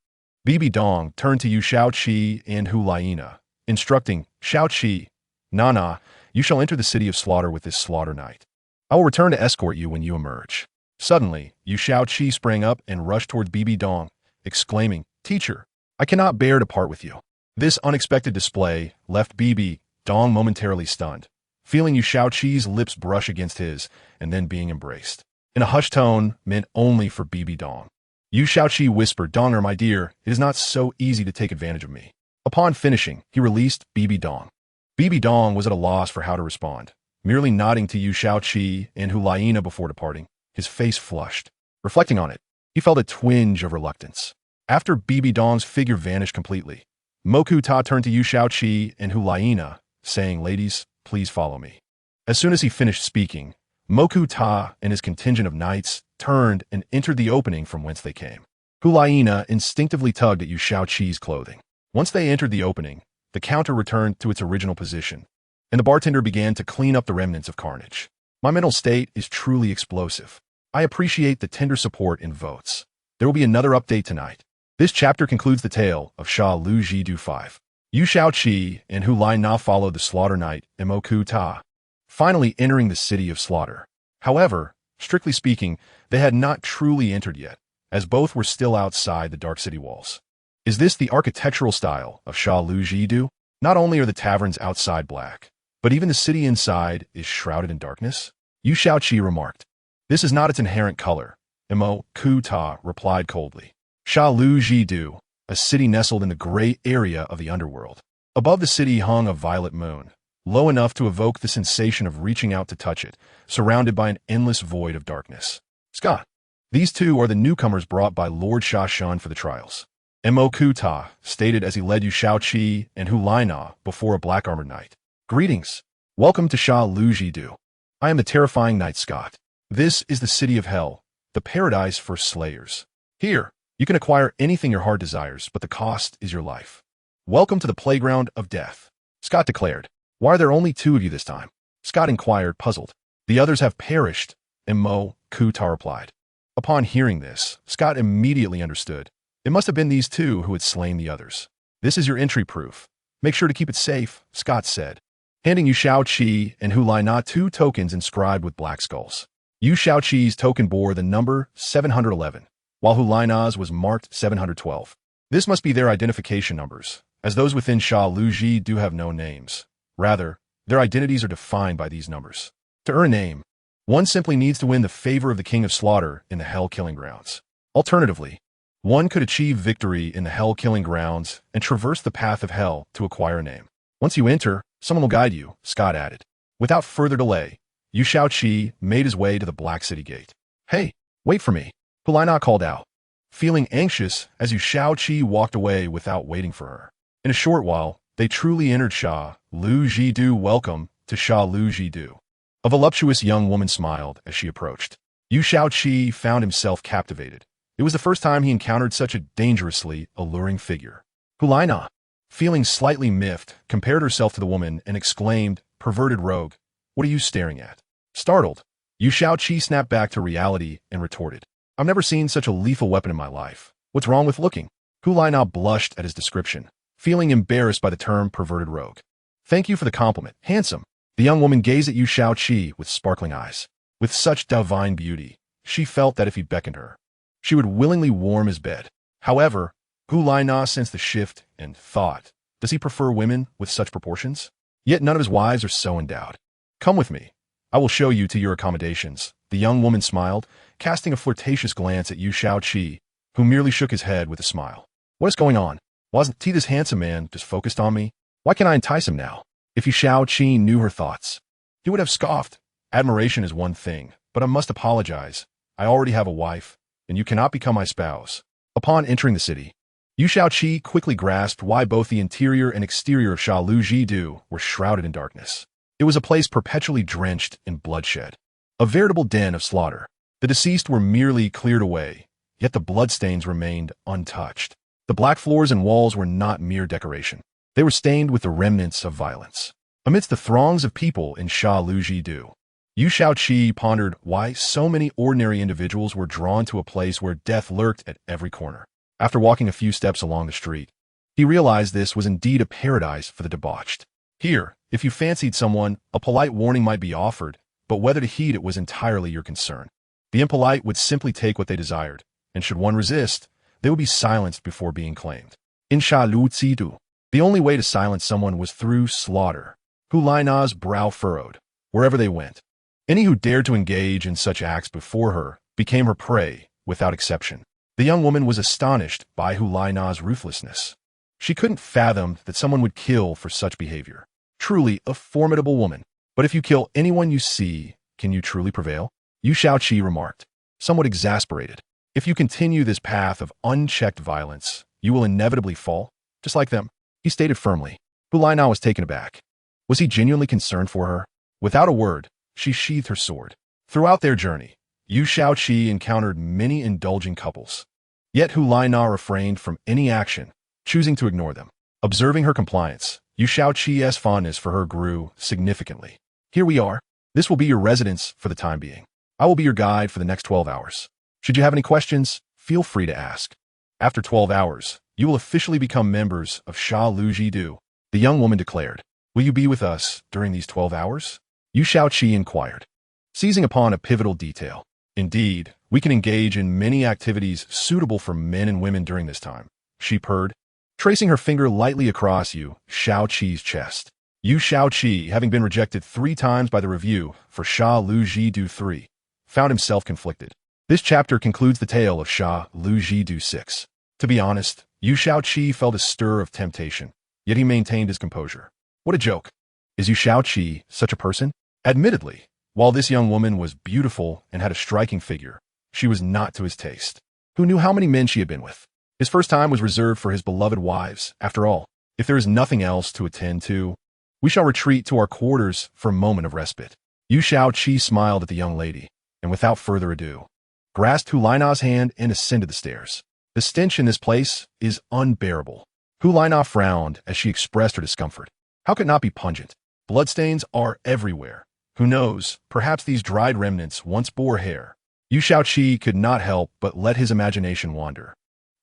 Bibi Dong turned to Yu Shaoqi and Hu Laina, instructing, Shaoqi, Nana, you shall enter the city of Slaughter with this slaughter night. I will return to escort you when you emerge. Suddenly, Yu Shaoqi sprang up and rushed towards Bibi Dong, exclaiming, Teacher, I cannot bear to part with you. This unexpected display left Bibi Dong momentarily stunned, feeling Yu Shaoqi's lips brush against his and then being embraced. In a hushed tone meant only for Bibi Dong. Yu Shaoqi whispered, Donger, my dear, it is not so easy to take advantage of me. Upon finishing, he released Bibi Dong. Bibi Dong was at a loss for how to respond, merely nodding to Yu Shaoqi and Hu Laina before departing. His face flushed. Reflecting on it, he felt a twinge of reluctance. After Bibi Dong's figure vanished completely, Mokuta turned to Yu Shaoqi and Hu Laina, saying, Ladies, please follow me. As soon as he finished speaking, Mokuta and his contingent of knights turned and entered the opening from whence they came. Hu Laina instinctively tugged at Yu Shaoqi's clothing. Once they entered the opening, the counter returned to its original position, and the bartender began to clean up the remnants of carnage. My mental state is truly explosive. I appreciate the tender support in votes. There will be another update tonight. This chapter concludes the tale of Sha Lu Jidu 5. Yu Shaoqi and Hu Laina followed the slaughter knight Mokuta, finally entering the city of Slaughter. However, strictly speaking, they had not truly entered yet, as both were still outside the dark city walls. Is this the architectural style of Sha Lu Jidu? Not only are the taverns outside black, but even the city inside is shrouded in darkness? Yu Shaoqi remarked. This is not its inherent color, Mokuta replied coldly. Sha Lu Jidu, a city nestled in the gray area of the underworld. Above the city hung a violet moon, low enough to evoke the sensation of reaching out to touch it, surrounded by an endless void of darkness. Scott. These 2 are the newcomers brought by Lord Sha Shun for the trials. Mokuta stated as he led Yu Shaoqi and Hu Laina before a black-armored knight. Greetings. Welcome to Sha Lu Jidu. I am the terrifying Knight Scott. This is the city of hell, the paradise for slayers. Here, you can acquire anything your heart desires, but the cost is your life. Welcome to the playground of death, Scott declared. Why are there only 2 of you this time? Scott inquired, puzzled. The others have perished, Mokuta replied. Upon hearing this, Scott immediately understood. It must have been these 2 who had slain the others. This is your entry proof. Make sure to keep it safe, Scott said, handing Yu Shaoqi and Hu Laina 2 tokens inscribed with black skulls. Yu Shaoqi's token bore the number 711, while Hu Laina's was marked 712. This must be their identification numbers, as those within Sha Lu Jidu have no names. Rather, their identities are defined by these numbers. To earn a name, one simply needs to win the favor of the King of Slaughter in the Hell Killing Grounds. Alternatively, one could achieve victory in the Hell Killing Grounds and traverse the path of hell to acquire a name. Once you enter, someone will guide you, Scott added. Without further delay, Yu Shaoqi made his way to the Black City Gate. Hey, wait for me, Hu Laina called out, feeling anxious as Yu Shaoqi walked away without waiting for her. In a short while, they truly entered Sha Lu Jidu. Welcome to Sha Lu Jidu. A voluptuous young woman smiled as she approached. Yu Shaoqi found himself captivated, It was the first time he encountered such a dangerously alluring figure. Hulina, feeling slightly miffed, compared herself to the woman and exclaimed, "Perverted rogue, what are you staring at?" Startled, Yu Shaoqi snapped back to reality and retorted, "I've never seen such a lethal weapon in my life. What's wrong with looking?" Hulina blushed at his description, feeling embarrassed by the term perverted rogue. "Thank you for the compliment, handsome." The young woman gazed at Yu Shaoqi with sparkling eyes. With such divine beauty, she felt that if he beckoned her, she would willingly warm his bed. However, Hulina sensed the shift and thought, does he prefer women with such proportions? Yet none of his wives are so endowed. "Come with me. I will show you to your accommodations." The young woman smiled, casting a flirtatious glance at Yu Shaoqi, who merely shook his head with a smile. "What is going on? Wasn't he this handsome man just focused on me? Why can't I entice him now?" If Yu Shaoqi knew her thoughts, he would have scoffed. "Admiration is one thing, but I must apologize. I already have a wife, and you cannot become my spouse." Upon entering the city, Yu Shaoqi quickly grasped why both the interior and exterior of Shalujidu were shrouded in darkness. It was a place perpetually drenched in bloodshed, a veritable den of slaughter. The deceased were merely cleared away, yet the bloodstains remained untouched. The black floors and walls were not mere decoration. They were stained with the remnants of violence. Amidst the throngs of people in Shalujidu, Yu Shaoqi pondered why so many ordinary individuals were drawn to a place where death lurked at every corner. After walking a few steps along the street, he realized this was indeed a paradise for the debauched. Here, if you fancied someone, a polite warning might be offered, but whether to heed it was entirely your concern. The impolite would simply take what they desired, and should one resist, they would be silenced before being claimed. In Shalujidu, the only way to silence someone was through slaughter. Hulina's brow furrowed. Wherever they went, any who dared to engage in such acts before her became her prey, without exception. The young woman was astonished by Hulina's ruthlessness. She couldn't fathom that someone would kill for such behavior. Truly a formidable woman. But if you kill anyone you see, can you truly prevail? Yu Shaoqi remarked, somewhat exasperated. If you continue this path of unchecked violence, you will inevitably fall, just like them, he stated firmly. Hulina was taken aback. Was he genuinely concerned for her? Without a word, she sheathed her sword. Throughout their journey, Yu Shaoqi encountered many indulging couples. Yet Hulina refrained from any action, choosing to ignore them. Observing her compliance, Yu Shaoqi's fondness for her grew significantly. "Here we are. This will be your residence for the time being. I will be your guide for the next 12 hours. Should you have any questions, feel free to ask. After 12 hours, you will officially become members of Shalujidu," the young woman declared. "Will you be with us during these 12 hours? Yu Shaoqi inquired, seizing upon a pivotal detail. "Indeed, we can engage in many activities suitable for men and women during this time," she purred, tracing her finger lightly across Yu Shaoqi's chest. Yu Shaoqi, having been rejected 3 times by the review for Shalujidu 3, found himself conflicted. This chapter concludes the tale of Shalujidu 6. To be honest, Yu Shaoqi felt a stir of temptation, yet he maintained his composure. What a joke. Is Yu Shaoqi such a person? Admittedly, while this young woman was beautiful and had a striking figure, she was not to his taste. Who knew how many men she had been with? His first time was reserved for his beloved wives. After all, if there is nothing else to attend to, we shall retreat to our quarters for a moment of respite. Yu Shaoqi smiled at the young lady, and without further ado, grasped Hulina's hand and ascended the stairs. The stench in this place is unbearable. Hulina frowned as she expressed her discomfort. How could it not be pungent? Bloodstains are everywhere. Who knows, perhaps these dried remnants once bore hair. Yu Shaoqi could not help but let his imagination wander.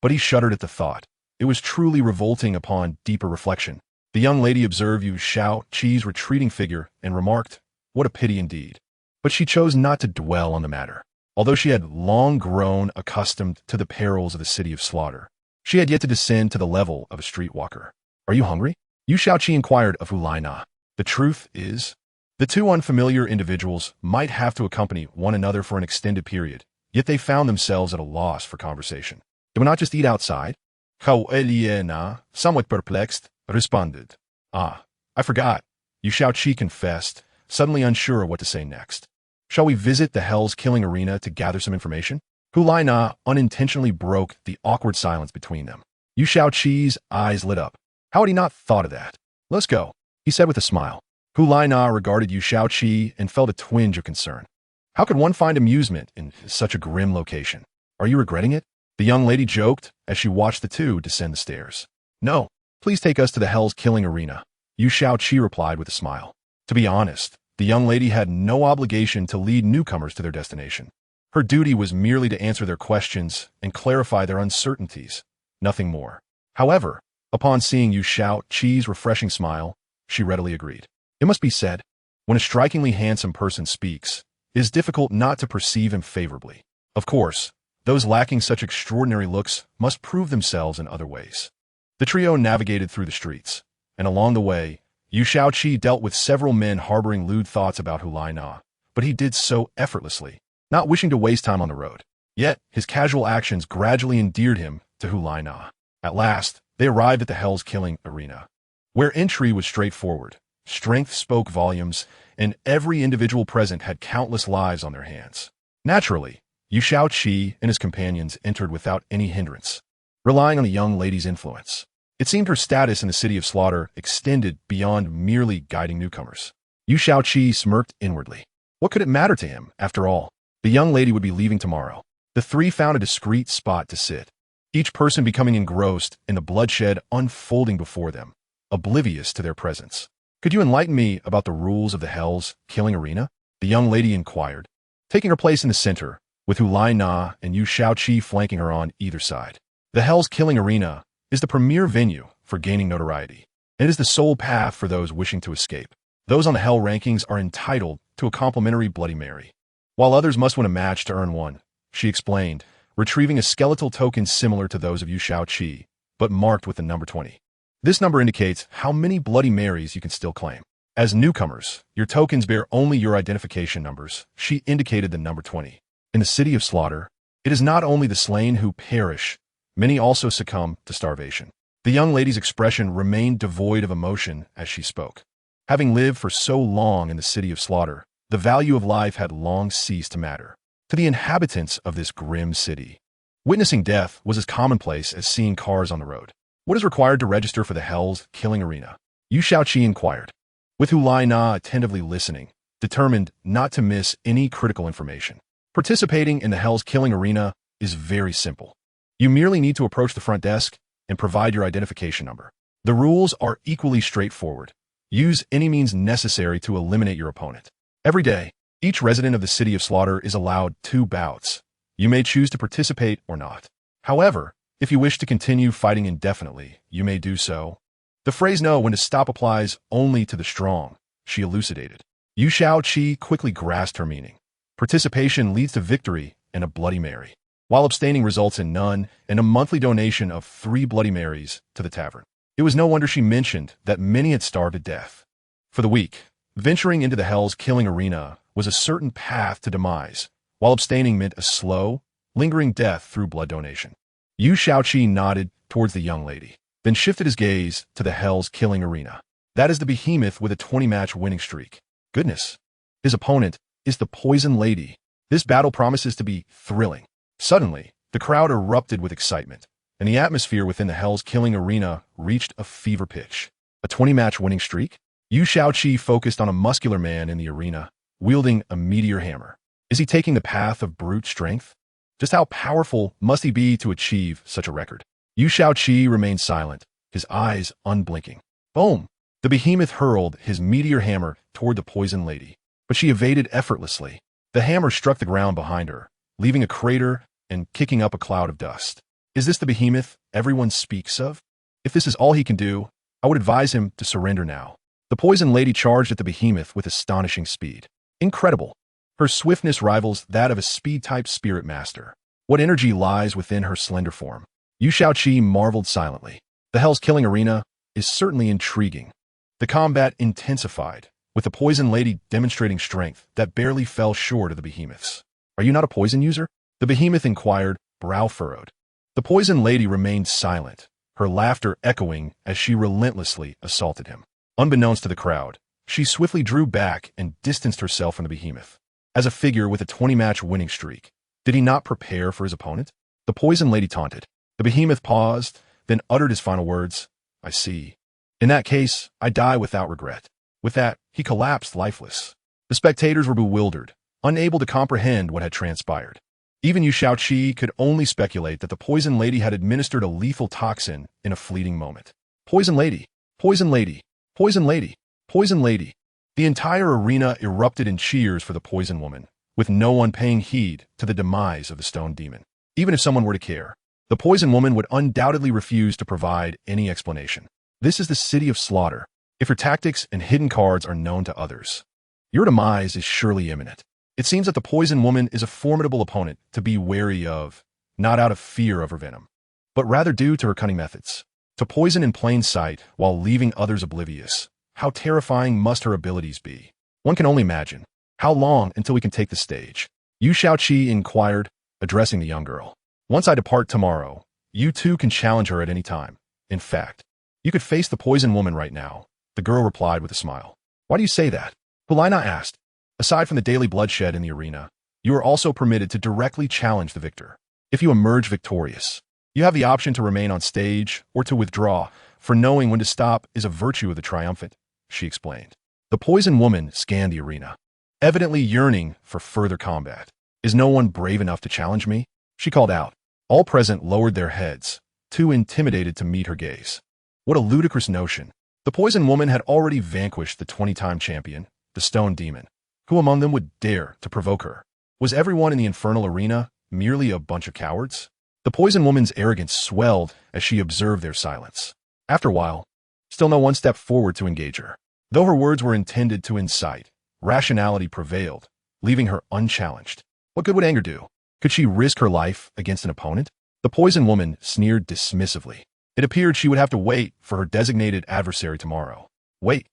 But he shuddered at the thought. It was truly revolting upon deeper reflection. The young lady observed Yu Shaoqi's retreating figure and remarked, "What a pity indeed." But she chose not to dwell on the matter. Although she had long grown accustomed to the perils of the city of slaughter, she had yet to descend to the level of a streetwalker. "Are you hungry?" Yu Shaoqi inquired of Hulina. The truth is, the 2 unfamiliar individuals might have to accompany one another for an extended period, yet they found themselves at a loss for conversation. "Do we not just eat outside?" Hulina, somewhat perplexed, responded. "Ah, I forgot," Yu Shaoqi confessed, suddenly unsure of what to say next. "Shall we visit the Hell's Killing Arena to gather some information?" Hulina unintentionally broke the awkward silence between them. Yu Shaoqi's eyes lit up. How had he not thought of that? "Let's go," he said with a smile. Hulina regarded Yu Shaoqi and felt a twinge of concern. How could one find amusement in such a grim location? "Are you regretting it?" The young lady joked as she watched the two descend the stairs. No, please take us to the Hell's Killing Arena, Yu Shaoqi replied with a smile. To be honest, the young lady had no obligation to lead newcomers to their destination. Her duty was merely to answer their questions and clarify their uncertainties, nothing more. However, upon seeing Yu Shaoqi's refreshing smile, she readily agreed. It must be said, when a strikingly handsome person speaks, it is difficult not to perceive him favorably. Of course, those lacking such extraordinary looks must prove themselves in other ways. The trio navigated through the streets, and along the way, Yu Shaoqi dealt with several men harboring lewd thoughts about Hulai Na, but he did so effortlessly, not wishing to waste time on the road. Yet, his casual actions gradually endeared him to Hulai Na. At last, they arrived at the Hell's Killing Arena, where entry was straightforward. Strength spoke volumes, and every individual present had countless lives on their hands. Naturally, Yu Shaoqi and his companions entered without any hindrance, relying on the young lady's influence. It seemed her status in the City of Slaughter extended beyond merely guiding newcomers. Yu Shaoqi smirked inwardly. What could it matter to him, after all? The young lady would be leaving tomorrow. The three found a discreet spot to sit, each person becoming engrossed in the bloodshed unfolding before them, oblivious to their presence. Could you enlighten me about the rules of the Hell's Killing Arena? The young lady inquired, taking her place in the center, with Hulai Na and Yu Shaoqi flanking her on either side. The Hell's Killing Arena is the premier venue for gaining notoriety. It is the sole path for those wishing to escape. Those on the Hell rankings are entitled to a complimentary Bloody Mary, while others must win a match to earn one, she explained, retrieving a skeletal token similar to those of Yu Shaoqi, but marked with the number 20. This number indicates how many Bloody Marys you can still claim. As newcomers, your tokens bear only your identification numbers. She indicated the number 20. In the City of Slaughter, it is not only the slain who perish, many also succumb to starvation. The young lady's expression remained devoid of emotion as she spoke. Having lived for so long in the City of Slaughter, the value of life had long ceased to matter to the inhabitants of this grim city. Witnessing death was as commonplace as seeing cars on the road. What is required to register for the Hell's Killing Arena? Yu Shaoqi inquired, with Hulai Na attentively listening, determined not to miss any critical information. Participating in the Hell's Killing Arena is very simple. You merely need to approach the front desk and provide your identification number. The rules are equally straightforward. Use any means necessary to eliminate your opponent. Every day, each resident of the City of Slaughter is allowed 2 bouts. You may choose to participate or not. However, if you wish to continue fighting indefinitely, you may do so. The phrase know when to stop applies only to the strong, she elucidated. Yu Shaoqi quickly grasped her meaning. Participation leads to victory and a Bloody Mary, while abstaining results in none and a monthly donation of 3 Bloody Marys to the tavern. It was no wonder she mentioned that many had starved to death. For the weak, venturing into the Hell's Killing Arena was a certain path to demise, while abstaining meant a slow, lingering death through blood donation. Yu Shaoqi nodded towards the young lady, then shifted his gaze to the Hell's Killing Arena. That is the behemoth with a 20-match winning streak. Goodness. His opponent is the Poison Lady. This battle promises to be thrilling. Suddenly, the crowd erupted with excitement, and the atmosphere within the Hell's Killing Arena reached a fever pitch. A 20-match winning streak? Yu Shaoqi focused on a muscular man in the arena, wielding a meteor hammer. Is he taking the path of brute strength? Just how powerful must he be to achieve such a record? Yu Shaoqi remained silent, his eyes unblinking. Boom! The behemoth hurled his meteor hammer toward the Poison Lady, but she evaded effortlessly. The hammer struck the ground behind her, leaving a crater and kicking up a cloud of dust. Is this the behemoth everyone speaks of? If this is all he can do, I would advise him to surrender now. The Poison Lady charged at the behemoth with astonishing speed. Incredible. Her swiftness rivals that of a speed-type spirit master. What energy lies within her slender form? Yu Shaoqi marveled silently. The Hell's Killing Arena is certainly intriguing. The combat intensified, with the Poison Lady demonstrating strength that barely fell short of the behemoth's. Are you not a poison user? The behemoth inquired, brow furrowed. The Poison Lady remained silent, her laughter echoing as she relentlessly assaulted him. Unbeknownst to the crowd, she swiftly drew back and distanced herself from the behemoth. As a figure with a 20-match winning streak, did he not prepare for his opponent? The Poison Lady taunted. The behemoth paused, then uttered his final words. I see. In that case, I die without regret. With that, he collapsed lifeless. The spectators were bewildered, unable to comprehend what had transpired. Even Yu Shaoqi could only speculate that the poison lady had administered a lethal toxin in a fleeting moment. Poison lady, poison lady, poison lady, poison lady. The entire arena erupted in cheers for the poison woman, with no one paying heed to the demise of the stone demon. Even if someone were to care, the poison woman would undoubtedly refuse to provide any explanation. This is the city of slaughter. If your tactics and hidden cards are known to others, your demise is surely imminent. It seems that the poison woman is a formidable opponent to be wary of, not out of fear of her venom, but rather due to her cunning methods. To poison in plain sight while leaving others oblivious, how terrifying must her abilities be? One can only imagine. How long until we can take the stage? Yu Shaoqi inquired, addressing the young girl. Once I depart tomorrow, you too can challenge her at any time. In fact, you could face the poison woman right now, the girl replied with a smile. Why do you say that? Hulina asked. Aside from the daily bloodshed in the arena, you are also permitted to directly challenge the victor. If you emerge victorious, you have the option to remain on stage or to withdraw, for knowing when to stop is a virtue of the triumphant, she explained. The poison woman scanned the arena, evidently yearning for further combat. Is no one brave enough to challenge me? She called out. All present lowered their heads, too intimidated to meet her gaze. What a ludicrous notion. The poison woman had already vanquished the 20-time champion, the stone demon. Who among them would dare to provoke her? Was everyone in the infernal arena merely a bunch of cowards? The poison woman's arrogance swelled as she observed their silence. After a while, still no one stepped forward to engage her. Though her words were intended to incite, rationality prevailed, leaving her unchallenged. What good would anger do? Could she risk her life against an opponent? The poison woman sneered dismissively. It appeared she would have to wait for her designated adversary tomorrow. Wait,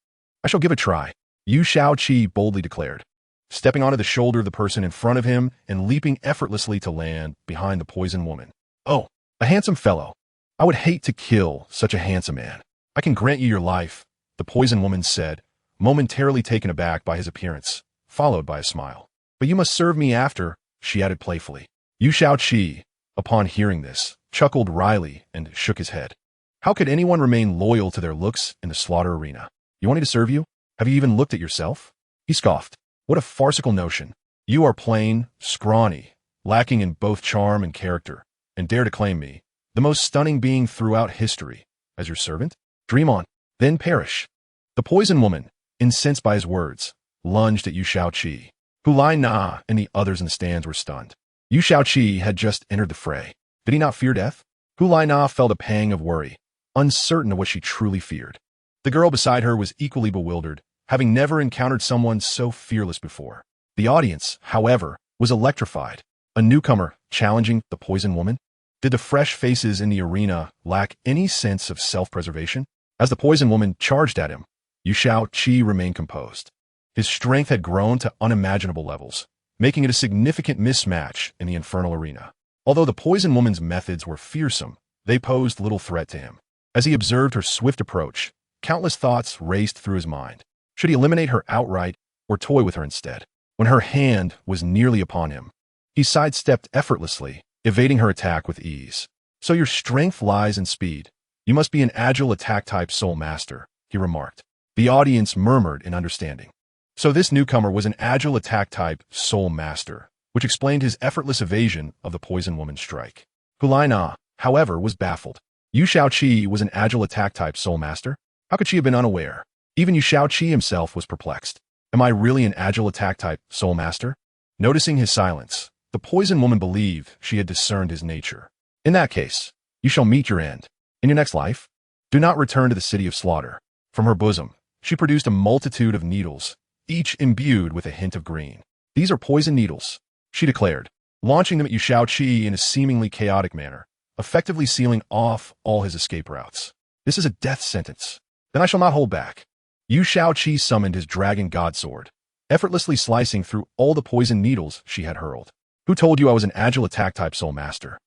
I shall give a try, Yu Shaoqi boldly declared, stepping onto the shoulder of the person in front of him and leaping effortlessly to land behind the poison woman. Oh, a handsome fellow. I would hate to kill such a handsome man. I can grant you your life, the poison woman said, momentarily taken aback by his appearance, followed by a smile. But you must serve me after, she added playfully. Yu Shaoqi, upon hearing this, chuckled wryly and shook his head. How could anyone remain loyal to their looks in the slaughter arena? You want me to serve you? Have you even looked at yourself? He scoffed. What a farcical notion. You are plain, scrawny, lacking in both charm and character, and dare to claim me, the most stunning being throughout history, as your servant? Dream on, then perish. The poison woman, incensed by his words, lunged at Yu Shaoqi. Hulina and the others in the stands were stunned. Yu Shaoqi had just entered the fray. Did he not fear death? Hulina felt a pang of worry, uncertain of what she truly feared. The girl beside her was equally bewildered, having never encountered someone so fearless before. The audience, however, was electrified. A newcomer challenging the poison woman? Did the fresh faces in the arena lack any sense of self-preservation? As the poison woman charged at him, Yu Shaoqi remained composed. His strength had grown to unimaginable levels, making it a significant mismatch in the infernal arena. Although the poison woman's methods were fearsome, they posed little threat to him. As he observed her swift approach, countless thoughts raced through his mind. Should he eliminate her outright or toy with her instead? When her hand was nearly upon him, he sidestepped effortlessly, evading her attack with ease. So your strength lies in speed. You must be an agile attack-type soul master, he remarked. The audience murmured in understanding. So this newcomer was an agile attack-type soul master, which explained his effortless evasion of the poison woman's strike. Hulina, however, was baffled. Yu Shaoqi was an agile attack-type soul master? How could she have been unaware? Even Yu Shaoqi himself was perplexed. Am I really an agile attack-type soul master? Noticing his silence, the poison woman believed she had discerned his nature. In that case, you shall meet your end. In your next life, do not return to the city of slaughter. From her bosom, she produced a multitude of needles, each imbued with a hint of green. These are poison needles, she declared, launching them at Yu Shaoqi in a seemingly chaotic manner, effectively sealing off all his escape routes. This is a death sentence. Then I shall not hold back. Yu Shaoqi summoned his dragon god sword, effortlessly slicing through all the poison needles she had hurled. Who told you I was an agile attack-type soul master?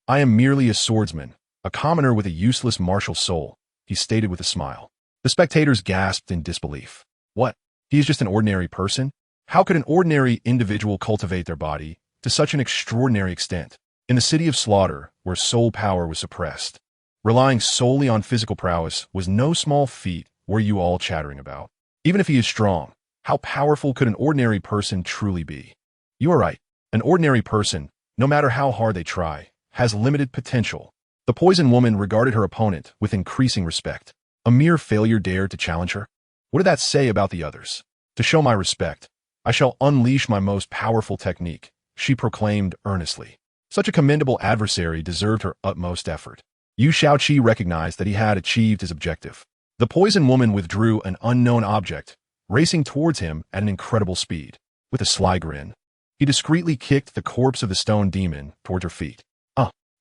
I am merely a swordsman, a commoner with a useless martial soul, he stated with a smile. The spectators gasped in disbelief. What? He is just an ordinary person? How could an ordinary individual cultivate their body to such an extraordinary extent? In the city of slaughter, where soul power was suppressed, relying solely on physical prowess was no small feat, were you all chattering about. Even if he is strong, how powerful could an ordinary person truly be? You are right. An ordinary person, no matter how hard they try, has limited potential. The poison woman regarded her opponent with increasing respect. A mere failure dared to challenge her? What did that say about the others? To show my respect, I shall unleash my most powerful technique, she proclaimed earnestly. Such a commendable adversary deserved her utmost effort. Yu Shaoqi recognized that he had achieved his objective. The poison woman withdrew an unknown object, racing towards him at an incredible speed. With a sly grin, he discreetly kicked the corpse of the stone demon toward her feet.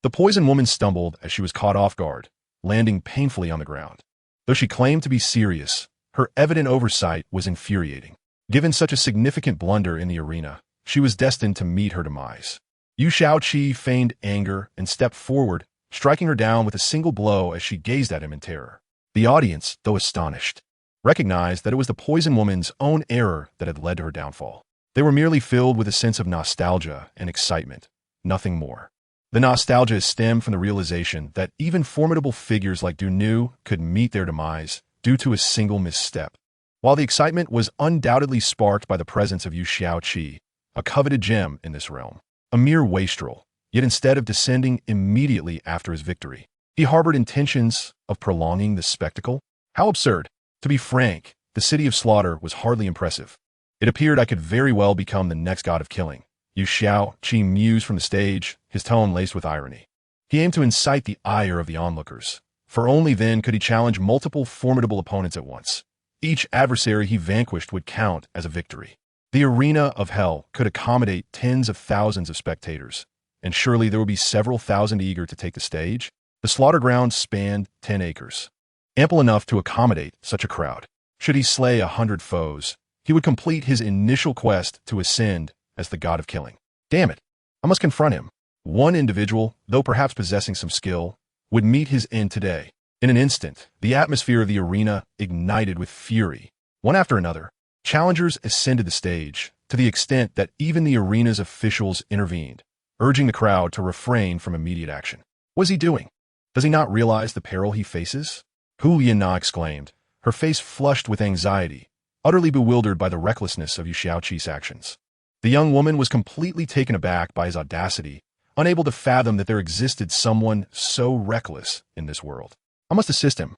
The poison woman stumbled as she was caught off guard, landing painfully on the ground. Though she claimed to be serious, her evident oversight was infuriating. Given such a significant blunder in the arena, she was destined to meet her demise. Yu Shaoqi feigned anger and stepped forward, striking her down with a single blow as she gazed at him in terror. The audience, though astonished, recognized that it was the poison woman's own error that had led to her downfall. They were merely filled with a sense of nostalgia and excitement, nothing more. The nostalgia stemmed from the realization that even formidable figures like Dual could meet their demise due to a single misstep. While the excitement was undoubtedly sparked by the presence of Yu Shaoqi, a coveted gem in this realm, a mere wastrel, yet instead of descending immediately after his victory, he harbored intentions of prolonging the spectacle. How absurd! To be frank, the city of slaughter was hardly impressive. It appeared I could very well become the next god of killing. Yu Shaoqi mused from the stage, his tone laced with irony. He aimed to incite the ire of the onlookers, for only then could he challenge multiple formidable opponents at once. Each adversary he vanquished would count as a victory. The arena of hell could accommodate tens of thousands of spectators, and surely there would be several thousand eager to take the stage. The slaughter ground spanned 10 acres, ample enough to accommodate such a crowd. Should he slay 100 foes, he would complete his initial quest to ascend as the god of killing. Damn it, I must confront him. One individual, though perhaps possessing some skill, would meet his end today. In an instant, the atmosphere of the arena ignited with fury. One after another, challengers ascended the stage, to the extent that even the arena's officials intervened, urging the crowd to refrain from immediate action. What is he doing? Does he not realize the peril he faces? Hu Lianna exclaimed, her face flushed with anxiety, utterly bewildered by the recklessness of Yu Shaoqi's actions. The young woman was completely taken aback by his audacity, unable to fathom that there existed someone so reckless in this world. I must assist him.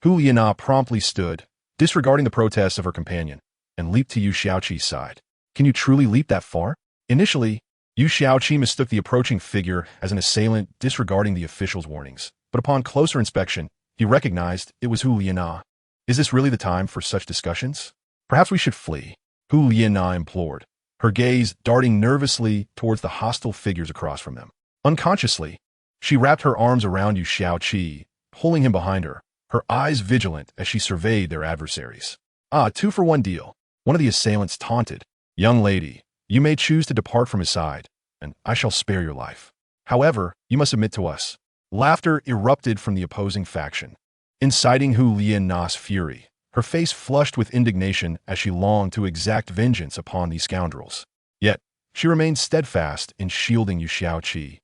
Hu Lianna promptly stood, disregarding the protests of her companion, and leaped to Yu Shaoqi's side. Can you truly leap that far? Initially, Yu Shaoqi mistook the approaching figure as an assailant disregarding the official's warnings, but upon closer inspection, he recognized it was Hu Lianna. Is this really the time for such discussions? Perhaps we should flee, Hu Lianna implored, her gaze darting nervously towards the hostile figures across from them. Unconsciously, she wrapped her arms around Yu Shaoqi, pulling him behind her, her eyes vigilant as she surveyed their adversaries. 2-for-1 deal. One of the assailants taunted. Young lady, you may choose to depart from his side, and I shall spare your life. However, you must submit to us. Laughter erupted from the opposing faction, inciting Hu Lianna's fury. Her face flushed with indignation as she longed to exact vengeance upon these scoundrels. Yet, she remained steadfast in shielding Yu Shaoqi,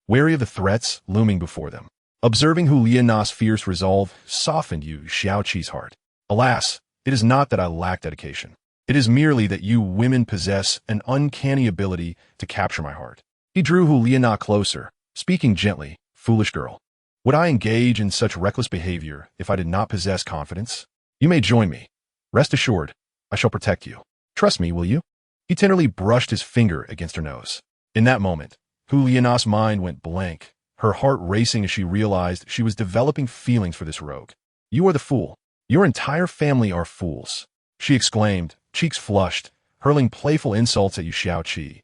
wary of the threats looming before them. Observing Hu Lianna's fierce resolve softened Yu Shaoqi's heart. Alas, it is not that I lack dedication. It is merely that you women possess an uncanny ability to capture my heart. He drew Hu Lianna closer, speaking gently. Foolish girl. Would I engage in such reckless behavior if I did not possess confidence? You may join me. Rest assured, I shall protect you. Trust me, will you? He tenderly brushed his finger against her nose. In that moment, Hu Lianna's mind went blank, her heart racing as she realized she was developing feelings for this rogue. You are the fool. Your entire family are fools, she exclaimed, cheeks flushed, hurling playful insults at Yu Shaoqi.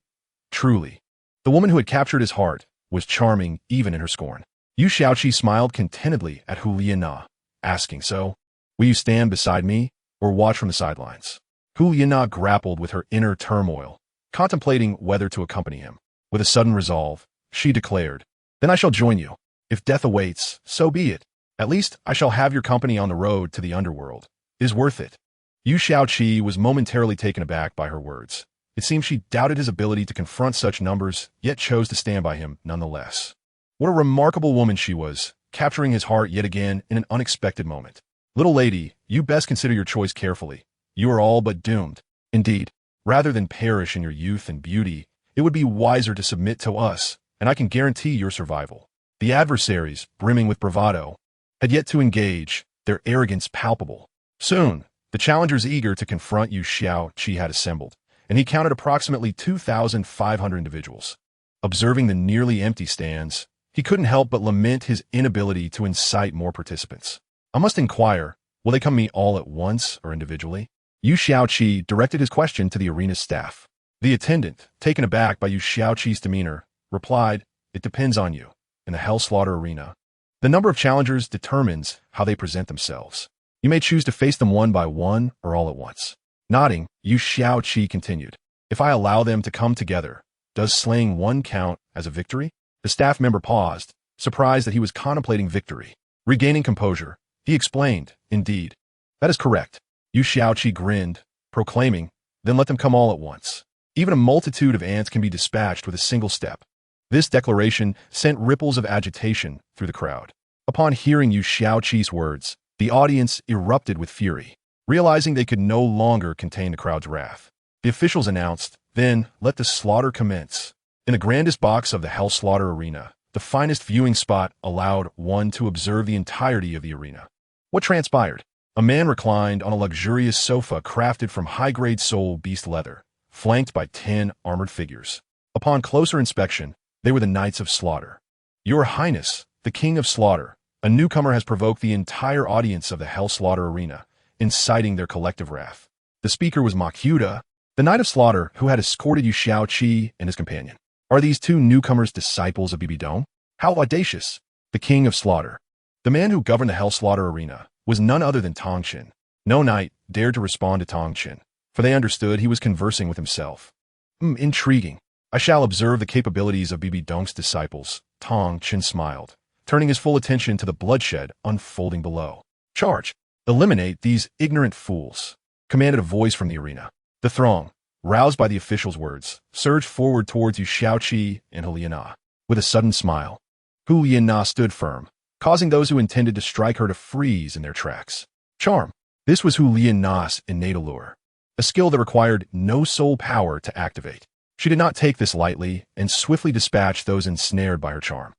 Truly, the woman who had captured his heart was charming even in her scorn. Yu Shaoqi smiled contentedly at Hu Lianna, asking, so, will you stand beside me, or watch from the sidelines? Hu Lianna grappled with her inner turmoil, contemplating whether to accompany him. With a sudden resolve, she declared, then I shall join you. If death awaits, so be it. At least I shall have your company on the road to the underworld. It is worth it. Yu Shaoqi was momentarily taken aback by her words. It seemed she doubted his ability to confront such numbers, yet chose to stand by him nonetheless. What a remarkable woman she was, capturing his heart yet again in an unexpected moment. Little lady, you best consider your choice carefully. You are all but doomed. Indeed, rather than perish in your youth and beauty, It would be wiser to submit to us, and I can guarantee your survival. The adversaries, brimming with bravado, had yet to engage, their arrogance palpable. Soon, the challengers eager to confront Yu Xiaoqi had assembled, and he counted approximately 2,500 individuals. Observing the nearly empty stands, he couldn't help but lament his inability to incite more participants. I must inquire, will they come meet all at once or individually? Yu Xiaoqi directed his question to the arena's staff. The attendant, taken aback by Yu Xiaoqi's demeanor, replied, "It depends on you. In the Hell Slaughter Arena, the number of challengers determines how they present themselves. You may choose to face them one by one or all at once." Nodding, Yu Xiaoqi continued, "If I allow them to come together, does slaying one count as a victory?" The staff member paused, surprised that he was contemplating victory. Regaining composure, he explained, "Indeed, that is correct." Yu Xiaoqi grinned, proclaiming, "Then let them come all at once. Even a multitude of ants can be dispatched with a single step." This declaration sent ripples of agitation through the crowd. Upon hearing Yu Xiaoqi's words, the audience erupted with fury. Realizing they could no longer contain the crowd's wrath, the officials announced, "Then let the slaughter commence." In the grandest box of the Hell Slaughter Arena, the finest viewing spot allowed one to observe the entirety of the arena. What transpired? A man reclined on a luxurious sofa crafted from high-grade soul beast leather, flanked by 10 armored figures. Upon closer inspection, they were the Knights of Slaughter. "Your Highness, the King of Slaughter, a newcomer has provoked the entire audience of the Hell Slaughter Arena, inciting their collective wrath." The speaker was Makuta, the Knight of Slaughter who had escorted Yu Xiaoqi and his companion. Are these two newcomers disciples of Bibi Dong? How audacious! The King of Slaughter. The man who governed the Hell Slaughter Arena was none other than Tong Qin. No knight dared to respond to Tong Qin, for they understood he was conversing with himself. Intriguing. I shall observe the capabilities of Bibi Dong's disciples. Tong Qin smiled, turning his full attention to the bloodshed unfolding below. "Charge! Eliminate these ignorant fools," commanded a voice from the arena. The throng, roused by the official's words, surged forward towards Yu Xiaoqi and Hu Lianna. With a sudden smile, Hu Lianna stood firm, causing those who intended to strike her to freeze in their tracks. Charm. This was Hu Lianna's innate allure, a skill that required no soul power to activate. She did not take this lightly and swiftly dispatched those ensnared by her charm.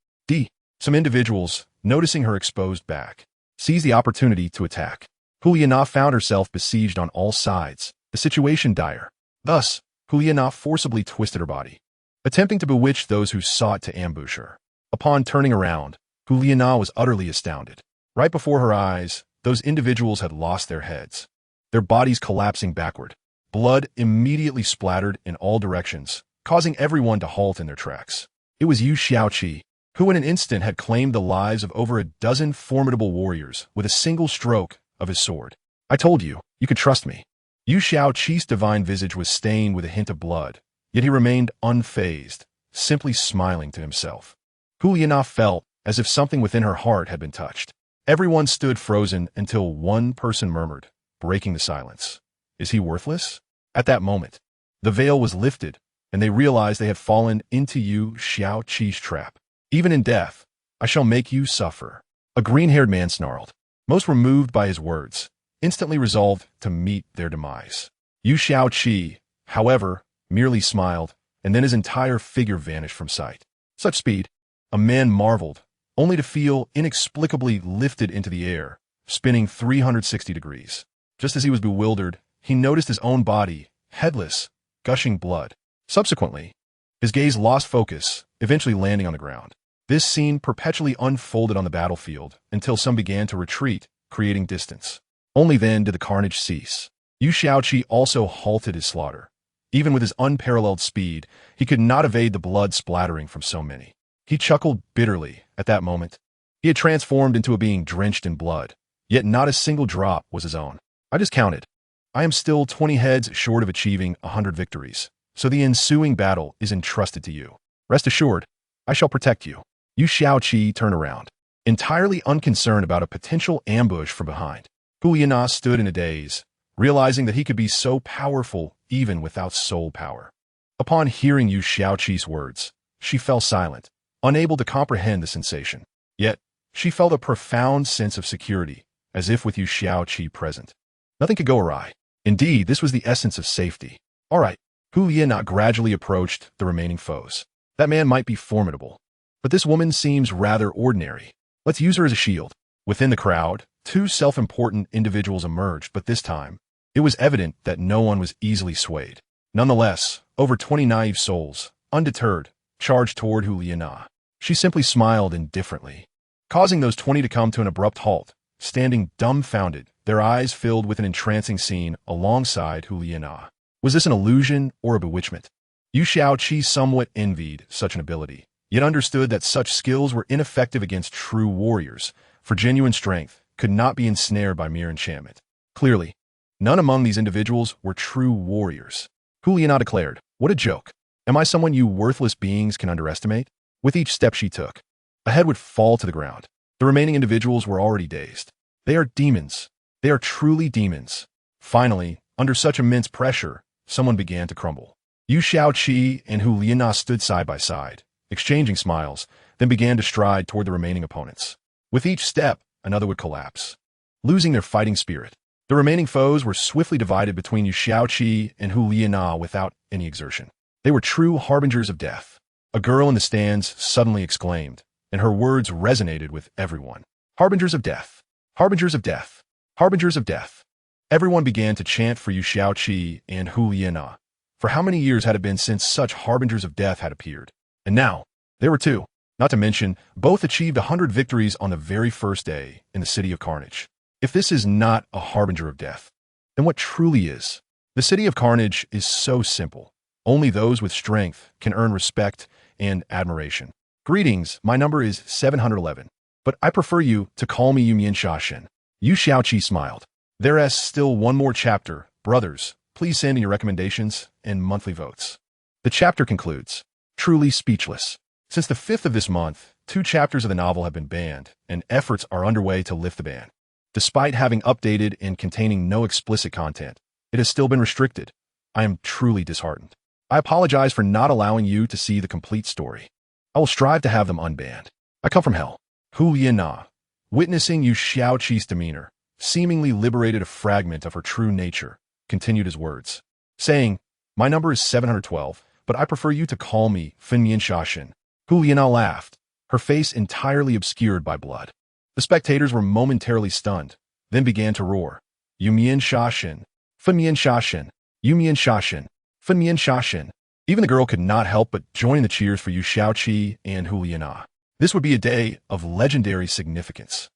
Some individuals, noticing her exposed back, seized the opportunity to attack. Hu Lianna found herself besieged on all sides, the situation dire. Thus, Hu Lianna forcibly twisted her body, attempting to bewitch those who sought to ambush her. Upon turning around, Hu Lianna was utterly astounded. Right before her eyes, those individuals had lost their heads, their bodies collapsing backward. Blood immediately splattered in all directions, causing everyone to halt in their tracks. It was Yu Xiaoqi, who in an instant had claimed the lives of over a dozen formidable warriors with a single stroke of his sword. "I told you, you could trust me." Yu Xiaoqi's divine visage was stained with a hint of blood, yet he remained unfazed, simply smiling to himself. Hu Lianna felt as if something within her heart had been touched. Everyone stood frozen until one person murmured, breaking the silence, "Is he worthless?" At that moment, the veil was lifted, and they realized they had fallen into Yu Xiaoqi's trap. "Even in death, I shall make you suffer," a green-haired man snarled. Most were moved by his words, instantly resolved to meet their demise. Yu Xiaoqi, however, merely smiled, and then his entire figure vanished from sight. Such speed! A man marveled, only to feel inexplicably lifted into the air, spinning 360 degrees. Just as he was bewildered, he noticed his own body, headless, gushing blood. Subsequently, his gaze lost focus, eventually landing on the ground. This scene perpetually unfolded on the battlefield until some began to retreat, creating distance. Only then did the carnage cease. Yu Xiaoqi also halted his slaughter. Even with his unparalleled speed, he could not evade the blood splattering from so many. He chuckled bitterly at that moment. He had transformed into a being drenched in blood, yet not a single drop was his own. "I just counted. I am still 20 heads short of achieving 100 victories, so the ensuing battle is entrusted to you. Rest assured, I shall protect you." Yu Xiaoqi turned around, entirely unconcerned about a potential ambush from behind. Hu Lianna stood in a daze, realizing that he could be so powerful even without soul power. Upon hearing Yu Xiaoqi's words, she fell silent, unable to comprehend the sensation. Yet, she felt a profound sense of security, as if with Yu Xiaoqi present. Nothing could go awry. Indeed, this was the essence of safety. "All right, Hu Liana gradually approached the remaining foes. That man might be formidable, but this woman seems rather ordinary. Let's use her as a shield. Within the crowd, two self-important individuals emerged, but this time, it was evident that no one was easily swayed. Nonetheless, over 20 naive souls, undeterred, charged toward Hu Liana. She simply smiled indifferently, causing those 20 to come to an abrupt halt, standing dumbfounded, their eyes filled with an entrancing scene alongside Hu Liana. Was this an illusion or a bewitchment? Yu Xiaoqi somewhat envied such an ability, yet understood that such skills were ineffective against true warriors, for genuine strength could not be ensnared by mere enchantment. Clearly, none among these individuals were true warriors. Hu Liana declared, "What a joke. Am I someone you worthless beings can underestimate?" With each step she took, a head would fall to the ground. The remaining individuals were already dazed. They are demons. They are truly demons. Finally, under such immense pressure, someone began to crumble. Yu Xiaoqi and Hu Liana stood side by side, exchanging smiles, then began to stride toward the remaining opponents. With each step, another would collapse, losing their fighting spirit. The remaining foes were swiftly divided between Yu Xiaoqi and Hu Liana without any exertion. They were true harbingers of death. A girl in the stands suddenly exclaimed, and her words resonated with everyone. Harbingers of death. Harbingers of death. Harbingers of death. Everyone began to chant for Yu Xiaoqi and Hu Liana. For how many years had it been since such harbingers of death had appeared? And now, there were two. Not to mention, both achieved 100 victories on the very first day in the City of Carnage. If this is not a harbinger of death, then what truly is? The City of Carnage is so simple. Only those with strength can earn respect and admiration. Greetings, my number is 711, but I prefer you to call me Yumian Shashin. Yu Xiaoqi smiled. There is still one more chapter. Brothers, please send in your recommendations and monthly votes. The chapter concludes. Truly speechless. Since the 5th of this month, 2 chapters of the novel have been banned, and efforts are underway to lift the ban. Despite having updated and containing no explicit content, it has still been restricted. I am truly disheartened. I apologize for not allowing you to see the complete story. I will strive to have them unbanned. I come from hell. Hu Liana, witnessing Yu Xiaoqi's demeanor, seemingly liberated a fragment of her true nature, continued his words, saying, "My number is 712, but I prefer you to call me Finmian Shashin." Hu Liana laughed, her face entirely obscured by blood. The spectators were momentarily stunned, then began to roar. Yumian Shashin, Finmian Shashin, Yumian Shashin, Finmian Shashin. Even the girl could not help but join the cheers for Yu Xiaoqi and Hu Liana. This would be a day of legendary significance,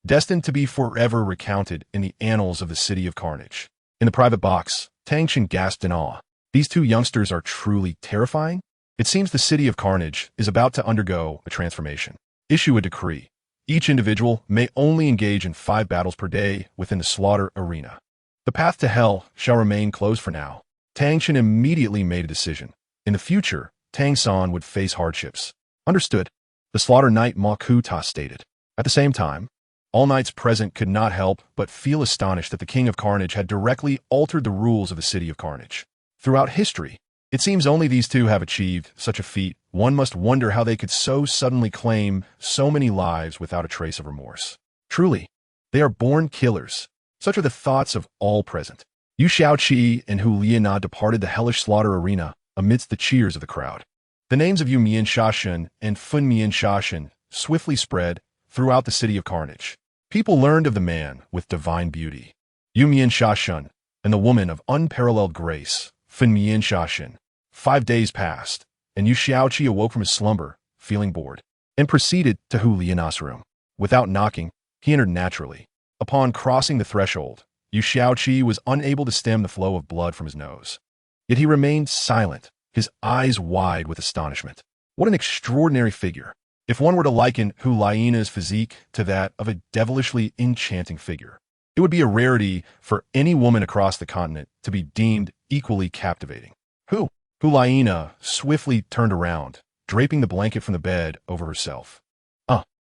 destined to be forever recounted in the annals of the City of Carnage. In the private box, Tang Chen gasped in awe. These two youngsters are truly terrifying? It seems the City of Carnage is about to undergo a transformation. Issue a decree. Each individual may only engage in 5 battles per day within the slaughter arena. The path to hell shall remain closed for now. Tang Chen immediately made a decision. In the future, Tang San would face hardships. Understood, the slaughter knight Ma Ku-ta stated. At the same time, all knights present could not help but feel astonished that the King of Carnage had directly altered the rules of the City of Carnage. Throughout history, it seems only these two have achieved such a feat. One must wonder how they could so suddenly claim so many lives without a trace of remorse. Truly, they are born killers. Such are the thoughts of all present. Yu Xiaoqi and Hu Liana departed the hellish slaughter arena amidst the cheers of the crowd. The names of Yumian Shashin and Finmian Shashin swiftly spread throughout the City of Carnage. People learned of the man with divine beauty, Yumian Shashin, and the woman of unparalleled grace, Finmian Shashin. 5 days passed, and Yu Xiaoqi awoke from his slumber, feeling bored, and proceeded to Hu Liana's room. Without knocking, he entered naturally. Upon crossing the threshold, Yu Xiaoqi was unable to stem the flow of blood from his nose. Yet he remained silent, his eyes wide with astonishment. What an extraordinary figure! If one were to liken Hu Liana's physique to that of a devilishly enchanting figure, it would be a rarity for any woman across the continent to be deemed equally captivating. Hu Liana swiftly turned around, draping the blanket from the bed over herself.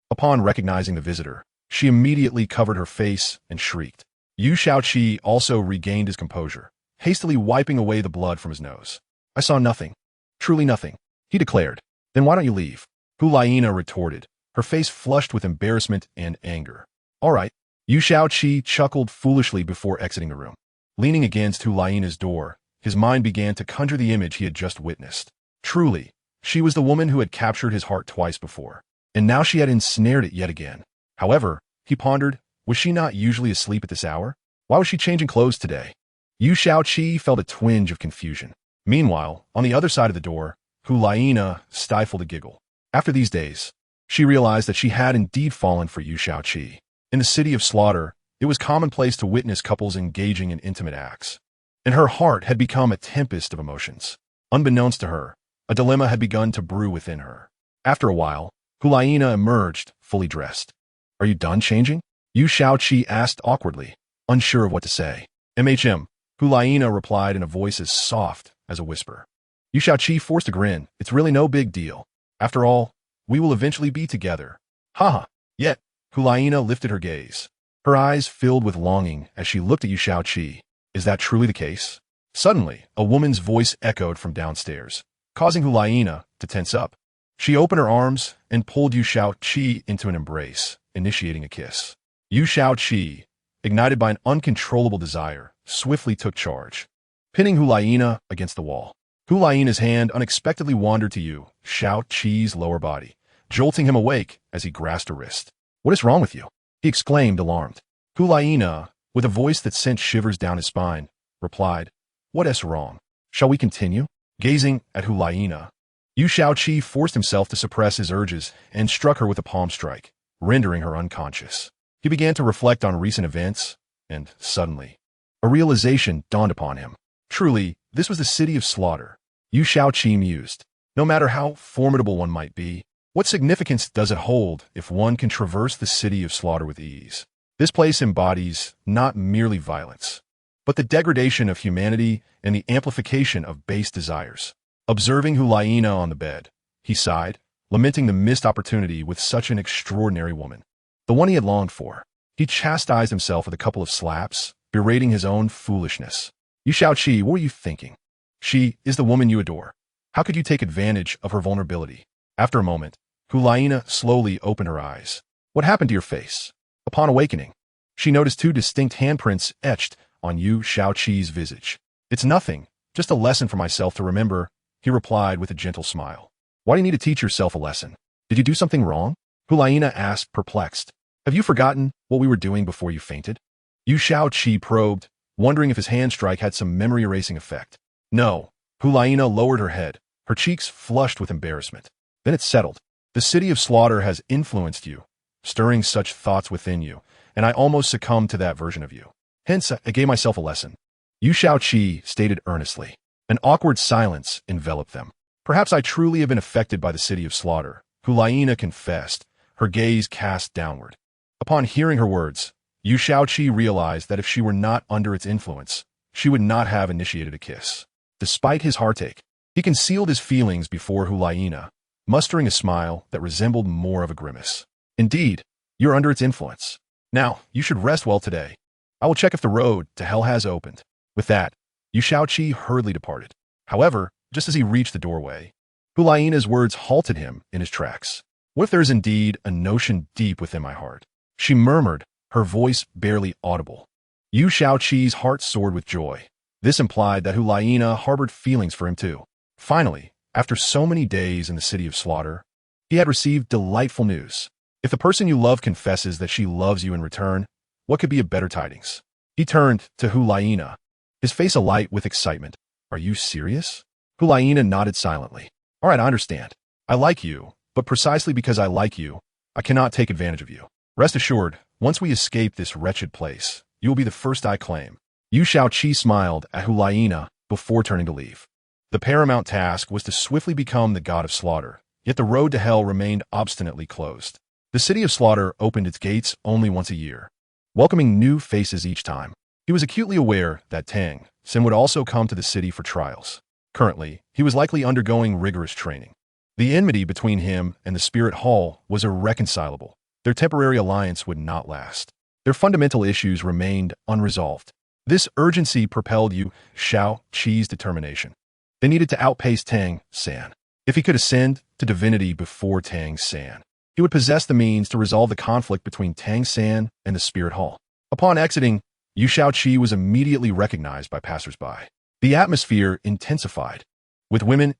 Upon recognizing the visitor, she immediately covered her face and shrieked. Yu Xiaoqi also regained his composure, hastily wiping away the blood from his nose. "I saw nothing. Truly nothing," he declared. "Then why don't you leave?" Hu Liana retorted, her face flushed with embarrassment and anger. "All right." Yu Xiaoqi chuckled foolishly before exiting the room. Leaning against Hu Liana's door, his mind began to conjure the image he had just witnessed. Truly, she was the woman who had captured his heart twice before, and now she had ensnared it yet again. However, he pondered, was she not usually asleep at this hour? Why was she changing clothes today? Yu Shaoqi felt a twinge of confusion. Meanwhile, on the other side of the door, Hulaina stifled a giggle. After these days, she realized that she had indeed fallen for Yu Shaoqi. In the city of slaughter, it was commonplace to witness couples engaging in intimate acts, and her heart had become a tempest of emotions. Unbeknownst to her, a dilemma had begun to brew within her. After a while, Hulaina emerged, fully dressed. Are you done changing? Yu Shaoqi asked awkwardly, unsure of what to say. Hulaina replied in a voice as soft as a whisper. Yu Shaoqi forced a grin. It's really no big deal. After all, we will eventually be together. Haha. Yet, Hulaina lifted her gaze. Her eyes filled with longing as she looked at Yu Shaoqi. Is that truly the case? Suddenly, a woman's voice echoed from downstairs, causing Hulaina to tense up. She opened her arms and pulled Yu Shaoqi into an embrace, initiating a kiss. Yu Shaoqi, ignited by an uncontrollable desire, swiftly took charge, pinning Hulaina against the wall. Hulaina's hand unexpectedly wandered to Yu Shaoqi's lower body, jolting him awake as he grasped her wrist. What is wrong with you? He exclaimed, alarmed. Hulaina, with a voice that sent shivers down his spine, replied, What is wrong? Shall we continue? Gazing at Hulaina, Yu Shaoqi forced himself to suppress his urges and struck her with a palm strike, rendering her unconscious. He began to reflect on recent events, and suddenly, a realization dawned upon him. Truly, this was the city of slaughter. Yu Shaoqi mused. No matter how formidable one might be, what significance does it hold if one can traverse the city of slaughter with ease? This place embodies not merely violence, but the degradation of humanity and the amplification of base desires. Observing Hulaina on the bed, he sighed, lamenting the missed opportunity with such an extraordinary woman, the one he had longed for. He chastised himself with a couple of slaps, berating his own foolishness. Yu Shaoqi, what were you thinking? She is the woman you adore. How could you take advantage of her vulnerability? After a moment, Hulaina slowly opened her eyes. What happened to your face? Upon awakening, she noticed two distinct handprints etched on Yu Shaoqi's visage. It's nothing, just a lesson for myself to remember, he replied with a gentle smile. Why do you need to teach yourself a lesson? Did you do something wrong? Hulaina asked, perplexed. Have you forgotten what we were doing before you fainted? Yu Shaoqi probed, wondering if his hand strike had some memory-erasing effect. No. Hulaina lowered her head, her cheeks flushed with embarrassment. Then it settled. The city of slaughter has influenced you, stirring such thoughts within you, and I almost succumbed to that version of you. Hence, I gave myself a lesson. Yu Shaoqi stated earnestly. An awkward silence enveloped them. Perhaps I truly have been affected by the city of slaughter, Hulaina confessed, her gaze cast downward. Upon hearing her words, Yu Shaoqi realized that if she were not under its influence, she would not have initiated a kiss. Despite his heartache, he concealed his feelings before Hulaina, mustering a smile that resembled more of a grimace. Indeed, you're under its influence. Now, you should rest well today. I will check if the road to hell has opened. With that, Yu Shaoqi hurriedly departed. However, just as he reached the doorway, Hulaina's words halted him in his tracks. What if there is indeed a notion deep within my heart? She murmured, her voice barely audible. Yu Shaoqi's heart soared with joy. This implied that Hulaina harbored feelings for him too. Finally, after so many days in the city of slaughter, he had received delightful news. If the person you love confesses that she loves you in return, what could be a better tidings? He turned to Hulaina, his face alight with excitement. Are you serious? Hulaina nodded silently. All right, I understand. I like you, but precisely because I like you, I cannot take advantage of you. Rest assured, once we escape this wretched place, you will be the first I claim. Yu Shaoqi smiled at Hulaina before turning to leave. The paramount task was to swiftly become the god of slaughter, yet the road to hell remained obstinately closed. The city of slaughter opened its gates only once a year, welcoming new faces each time. He was acutely aware that Tang Sin would also come to the city for trials. Currently, he was likely undergoing rigorous training. The enmity between him and the Spirit Hall was irreconcilable. Their temporary alliance would not last. Their fundamental issues remained unresolved. This urgency propelled Yu Shaoqi's determination. They needed to outpace Tang San. If he could ascend to divinity before Tang San, he would possess the means to resolve the conflict between Tang San and the Spirit Hall. Upon exiting, Yu Shaoqi was immediately recognized by passersby. The atmosphere intensified, with women's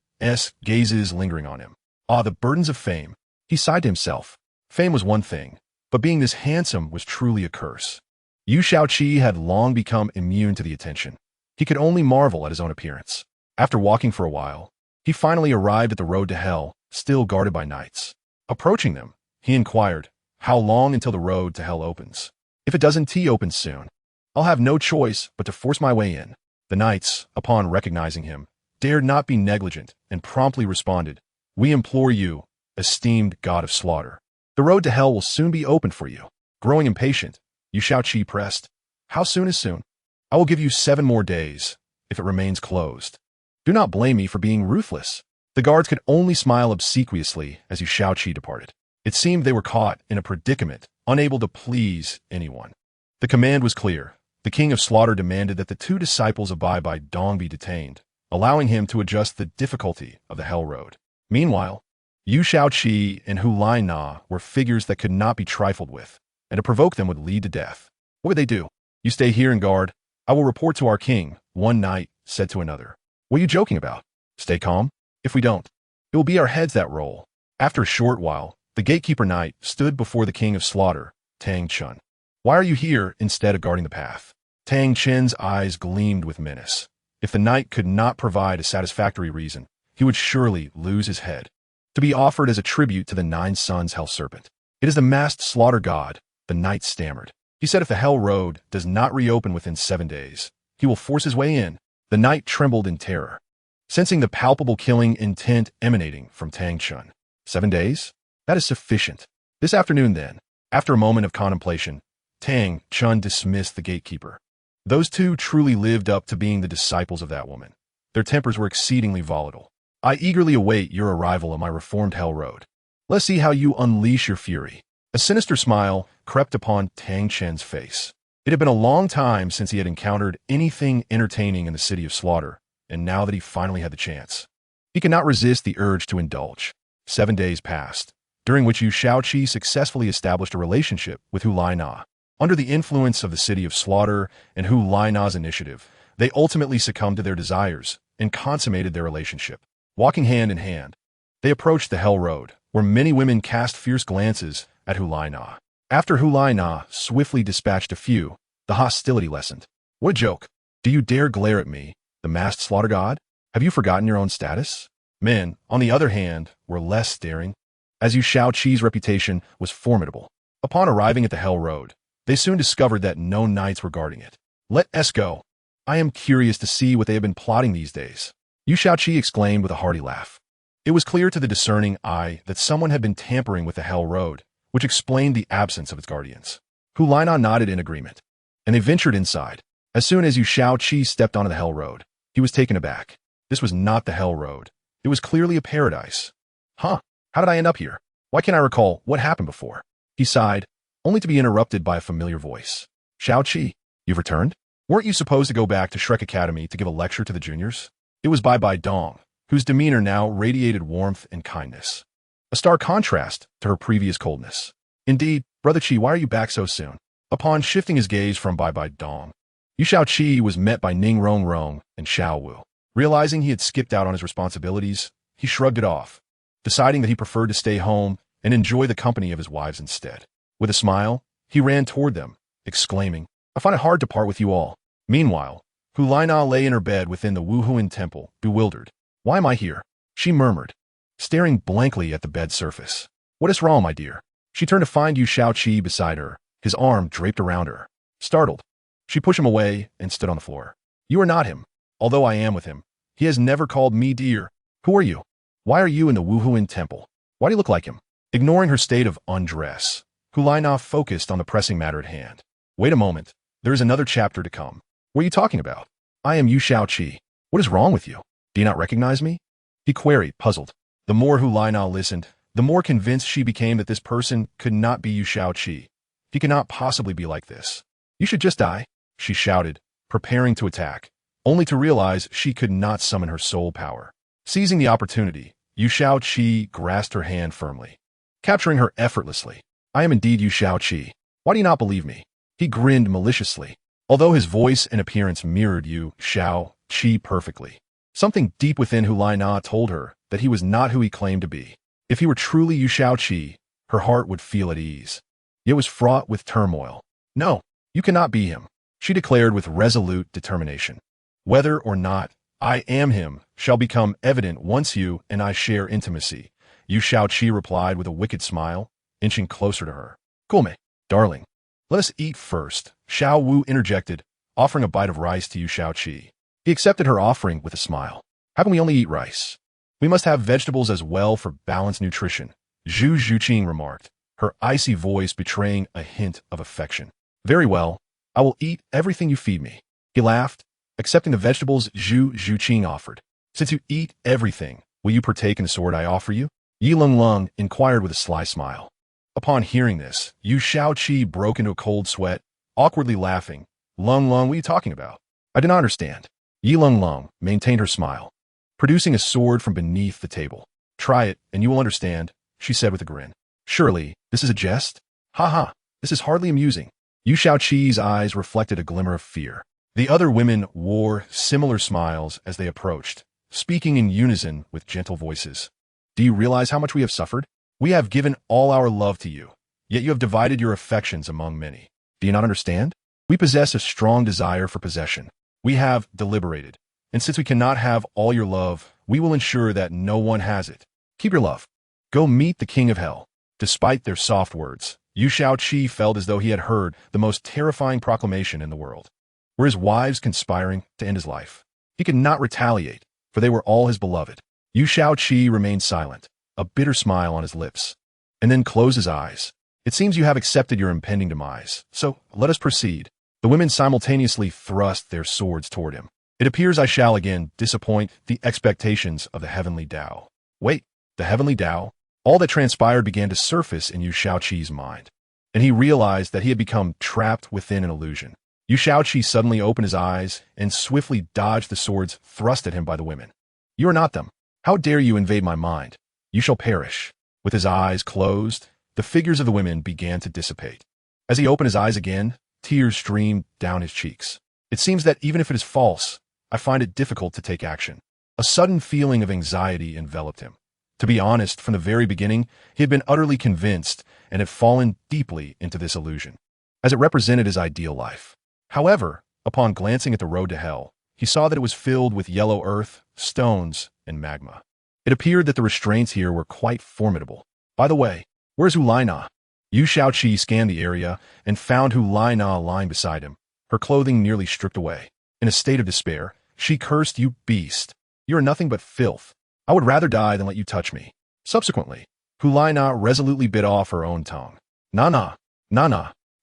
gazes lingering on him. Ah, the burdens of fame. He sighed to himself. Fame was one thing, but being this handsome was truly a curse. Yu Shaoqi had long become immune to the attention. He could only marvel at his own appearance. After walking for a while, he finally arrived at the road to hell, still guarded by knights. Approaching them, he inquired, "How long until the road to hell opens? If it doesn't open soon, I'll have no choice but to force my way in." The knights, upon recognizing him, dared not be negligent and promptly responded, "We implore you, esteemed god of slaughter. The road to hell will soon be opened for you." Growing impatient, Yu Shaoqi pressed, "How soon is soon? I will give you 7 more days, if it remains closed. Do not blame me for being ruthless." The guards could only smile obsequiously as Yu Shaoqi departed. It seemed they were caught in a predicament, unable to please anyone. The command was clear. The king of slaughter demanded that the 2 disciples of Bai Bai Dong be detained, allowing him to adjust the difficulty of the hell road. Meanwhile, Yu Shaoqi and Hu Lai Na were figures that could not be trifled with, and to provoke them would lead to death. What would they do? "You stay here and guard. I will report to our king," one knight said to another. "What are you joking about? Stay calm. If we don't, it will be our heads that roll." After a short while, the gatekeeper knight stood before the king of slaughter, Tang Chun. "Why are you here instead of guarding the path?" Tang Chen's eyes gleamed with menace. If the knight could not provide a satisfactory reason, he would surely lose his head. To be offered as a tribute to the 9 Suns Hell Serpent. "It is the masked slaughter god," the knight stammered. He said if the hell road does not reopen within 7 days, he will force his way in. The knight trembled in terror, sensing the palpable killing intent emanating from Tang Chun. 7 days? That is sufficient. This afternoon then, after a moment of contemplation, Tang Chun dismissed the gatekeeper. Those 2 truly lived up to being the disciples of that woman. Their tempers were exceedingly volatile. "I eagerly await your arrival on my reformed hell road. Let's see how you unleash your fury." A sinister smile crept upon Tang Chen's face. It had been a long time since he had encountered anything entertaining in the city of slaughter, and now that he finally had the chance, he could not resist the urge to indulge. 7 days passed, during which Yu Shaoqi successfully established a relationship with Hu Lai Na. Under the influence of the city of slaughter and Hu Lai Na's initiative, they ultimately succumbed to their desires and consummated their relationship. Walking hand in hand, they approached the hell road, where many women cast fierce glances at Hu Lai Na. After Hu Lai Na swiftly dispatched a few, the hostility lessened. "What a joke! Do you dare glare at me, the masked slaughter god? Have you forgotten your own status?" Men, on the other hand, were less staring, as Yu Shaoqi's reputation was formidable. Upon arriving at the hell road, they soon discovered that no knights were guarding it. "Let us go. I am curious to see what they have been plotting these days," Yu Shaoqi exclaimed with a hearty laugh. It was clear to the discerning eye that someone had been tampering with the hell road, which explained the absence of its guardians. Hu Lai Na nodded in agreement, and they ventured inside. As soon as Yu Shaoqi stepped onto the hell road, he was taken aback. This was not the hell road. It was clearly a paradise. "Huh, how did I end up here? Why can't I recall what happened before?" He sighed, only to be interrupted by a familiar voice. "Shaoqi, you've returned? Weren't you supposed to go back to Shrek Academy to give a lecture to the juniors?" It was Bai Bai Dong, whose demeanor now radiated warmth and kindness, a stark contrast to her previous coldness. "Indeed, Brother Qi, why are you back so soon?" Upon shifting his gaze from Bai Bai Dong, Yu Shaoqi was met by Ning Rong Rong and Xiao Wu. Realizing he had skipped out on his responsibilities, he shrugged it off, deciding that he preferred to stay home and enjoy the company of his wives instead. With a smile, he ran toward them, exclaiming, "I find it hard to part with you all." Meanwhile, Hu Lai Na lay in her bed within the Wuhuan temple, bewildered. "Why am I here?" she murmured, staring blankly at the bed surface. "What is wrong, my dear?" She turned to find Yu Shaoqi beside her, his arm draped around her. Startled, she pushed him away and stood on the floor. "You are not him, although I am with him. He has never called me dear. Who are you? Why are you in the Wuhuan temple? Why do you look like him?" Ignoring her state of undress, Hu Lai Na focused on the pressing matter at hand. "Wait a moment. There is another chapter to come." "What are you talking about?" "I am Yu Shaoqi. What is wrong with you? Do you not recognize me?" he queried, puzzled. The more Hu Lai Na listened, the more convinced she became that this person could not be Yu Shaoqi. He could not possibly be like this. "You should just die," she shouted, preparing to attack, only to realize she could not summon her soul power. Seizing the opportunity, Yu Shaoqi grasped her hand firmly, capturing her effortlessly. "I am indeed Yu Shaoqi. Why do you not believe me?" He grinned maliciously. Although his voice and appearance mirrored Yu Shao, Qi perfectly. Something deep within Hu Laina told her that he was not who he claimed to be. If he were truly Yu Shaoqi, her heart would feel at ease. It was fraught with turmoil. No, you cannot be him, she declared with resolute determination. Whether or not I am him shall become evident once you and I share intimacy, Yu Shaoqi replied with a wicked smile, inching closer to her. Come, darling. Let us eat first, Xiao Wu interjected, offering a bite of rice to Yu Shaoqi. He accepted her offering with a smile. How can we only eat rice? We must have vegetables as well for balanced nutrition, Zhu Zhuqing remarked, her icy voice betraying a hint of affection. Very well, I will eat everything you feed me. He laughed, accepting the vegetables Zhu Zhuqing offered. Since you eat everything, will you partake in the sword I offer you? Yi Lung inquired with a sly smile. Upon hearing this, Yu Shaoqi broke into a cold sweat, awkwardly laughing. Lung, what are you talking about? I do not understand. Yi Lung maintained her smile, producing a sword from beneath the table. Try it, and you will understand, she said with a grin. Surely, this is a jest? Ha, this is hardly amusing. Yu Shaoqi's eyes reflected a glimmer of fear. The other women wore similar smiles as they approached, speaking in unison with gentle voices. Do you realize how much we have suffered? We have given all our love to you, yet you have divided your affections among many. Do you not understand? We possess a strong desire for possession. We have deliberated, and since we cannot have all your love, we will ensure that no one has it. Keep your love. Go meet the king of hell. Despite their soft words, Yu Shaoqi felt as though he had heard the most terrifying proclamation in the world. Were his wives conspiring to end his life? He could not retaliate, for they were all his beloved. Yu Shaoqi remained silent, a bitter smile on his lips, and then closed his eyes. It seems you have accepted your impending demise, so let us proceed. The women simultaneously thrust their swords toward him. It appears I shall again disappoint the expectations of the heavenly Tao. Wait, the heavenly Tao? All that transpired began to surface in Yu Shaoqi's mind, and he realized that he had become trapped within an illusion. Yu Shaoqi suddenly opened his eyes and swiftly dodged the swords thrust at him by the women. You are not them. How dare you invade my mind? You shall perish. With his eyes closed, the figures of the women began to dissipate. As he opened his eyes again, tears streamed down his cheeks. It seems that even if it is false, I find it difficult to take action. A sudden feeling of anxiety enveloped him. To be honest, from the very beginning, he had been utterly convinced and had fallen deeply into this illusion, as it represented his ideal life. However, upon glancing at the road to hell, he saw that it was filled with yellow earth, stones, and magma. It appeared that the restraints here were quite formidable. By the way, where's Hu Laina? Yu Shaoqi scanned the area and found Hu Laina lying beside him, her clothing nearly stripped away. In a state of despair, she cursed, "You beast! You are nothing but filth. I would rather die than let you touch me." Subsequently, Hu Laina resolutely bit off her own tongue. Nana,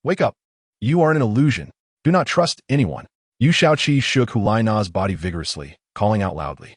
wake up. You are an illusion. Do not trust anyone. Yu Shaoqi shook Hu Laina's body vigorously, calling out loudly.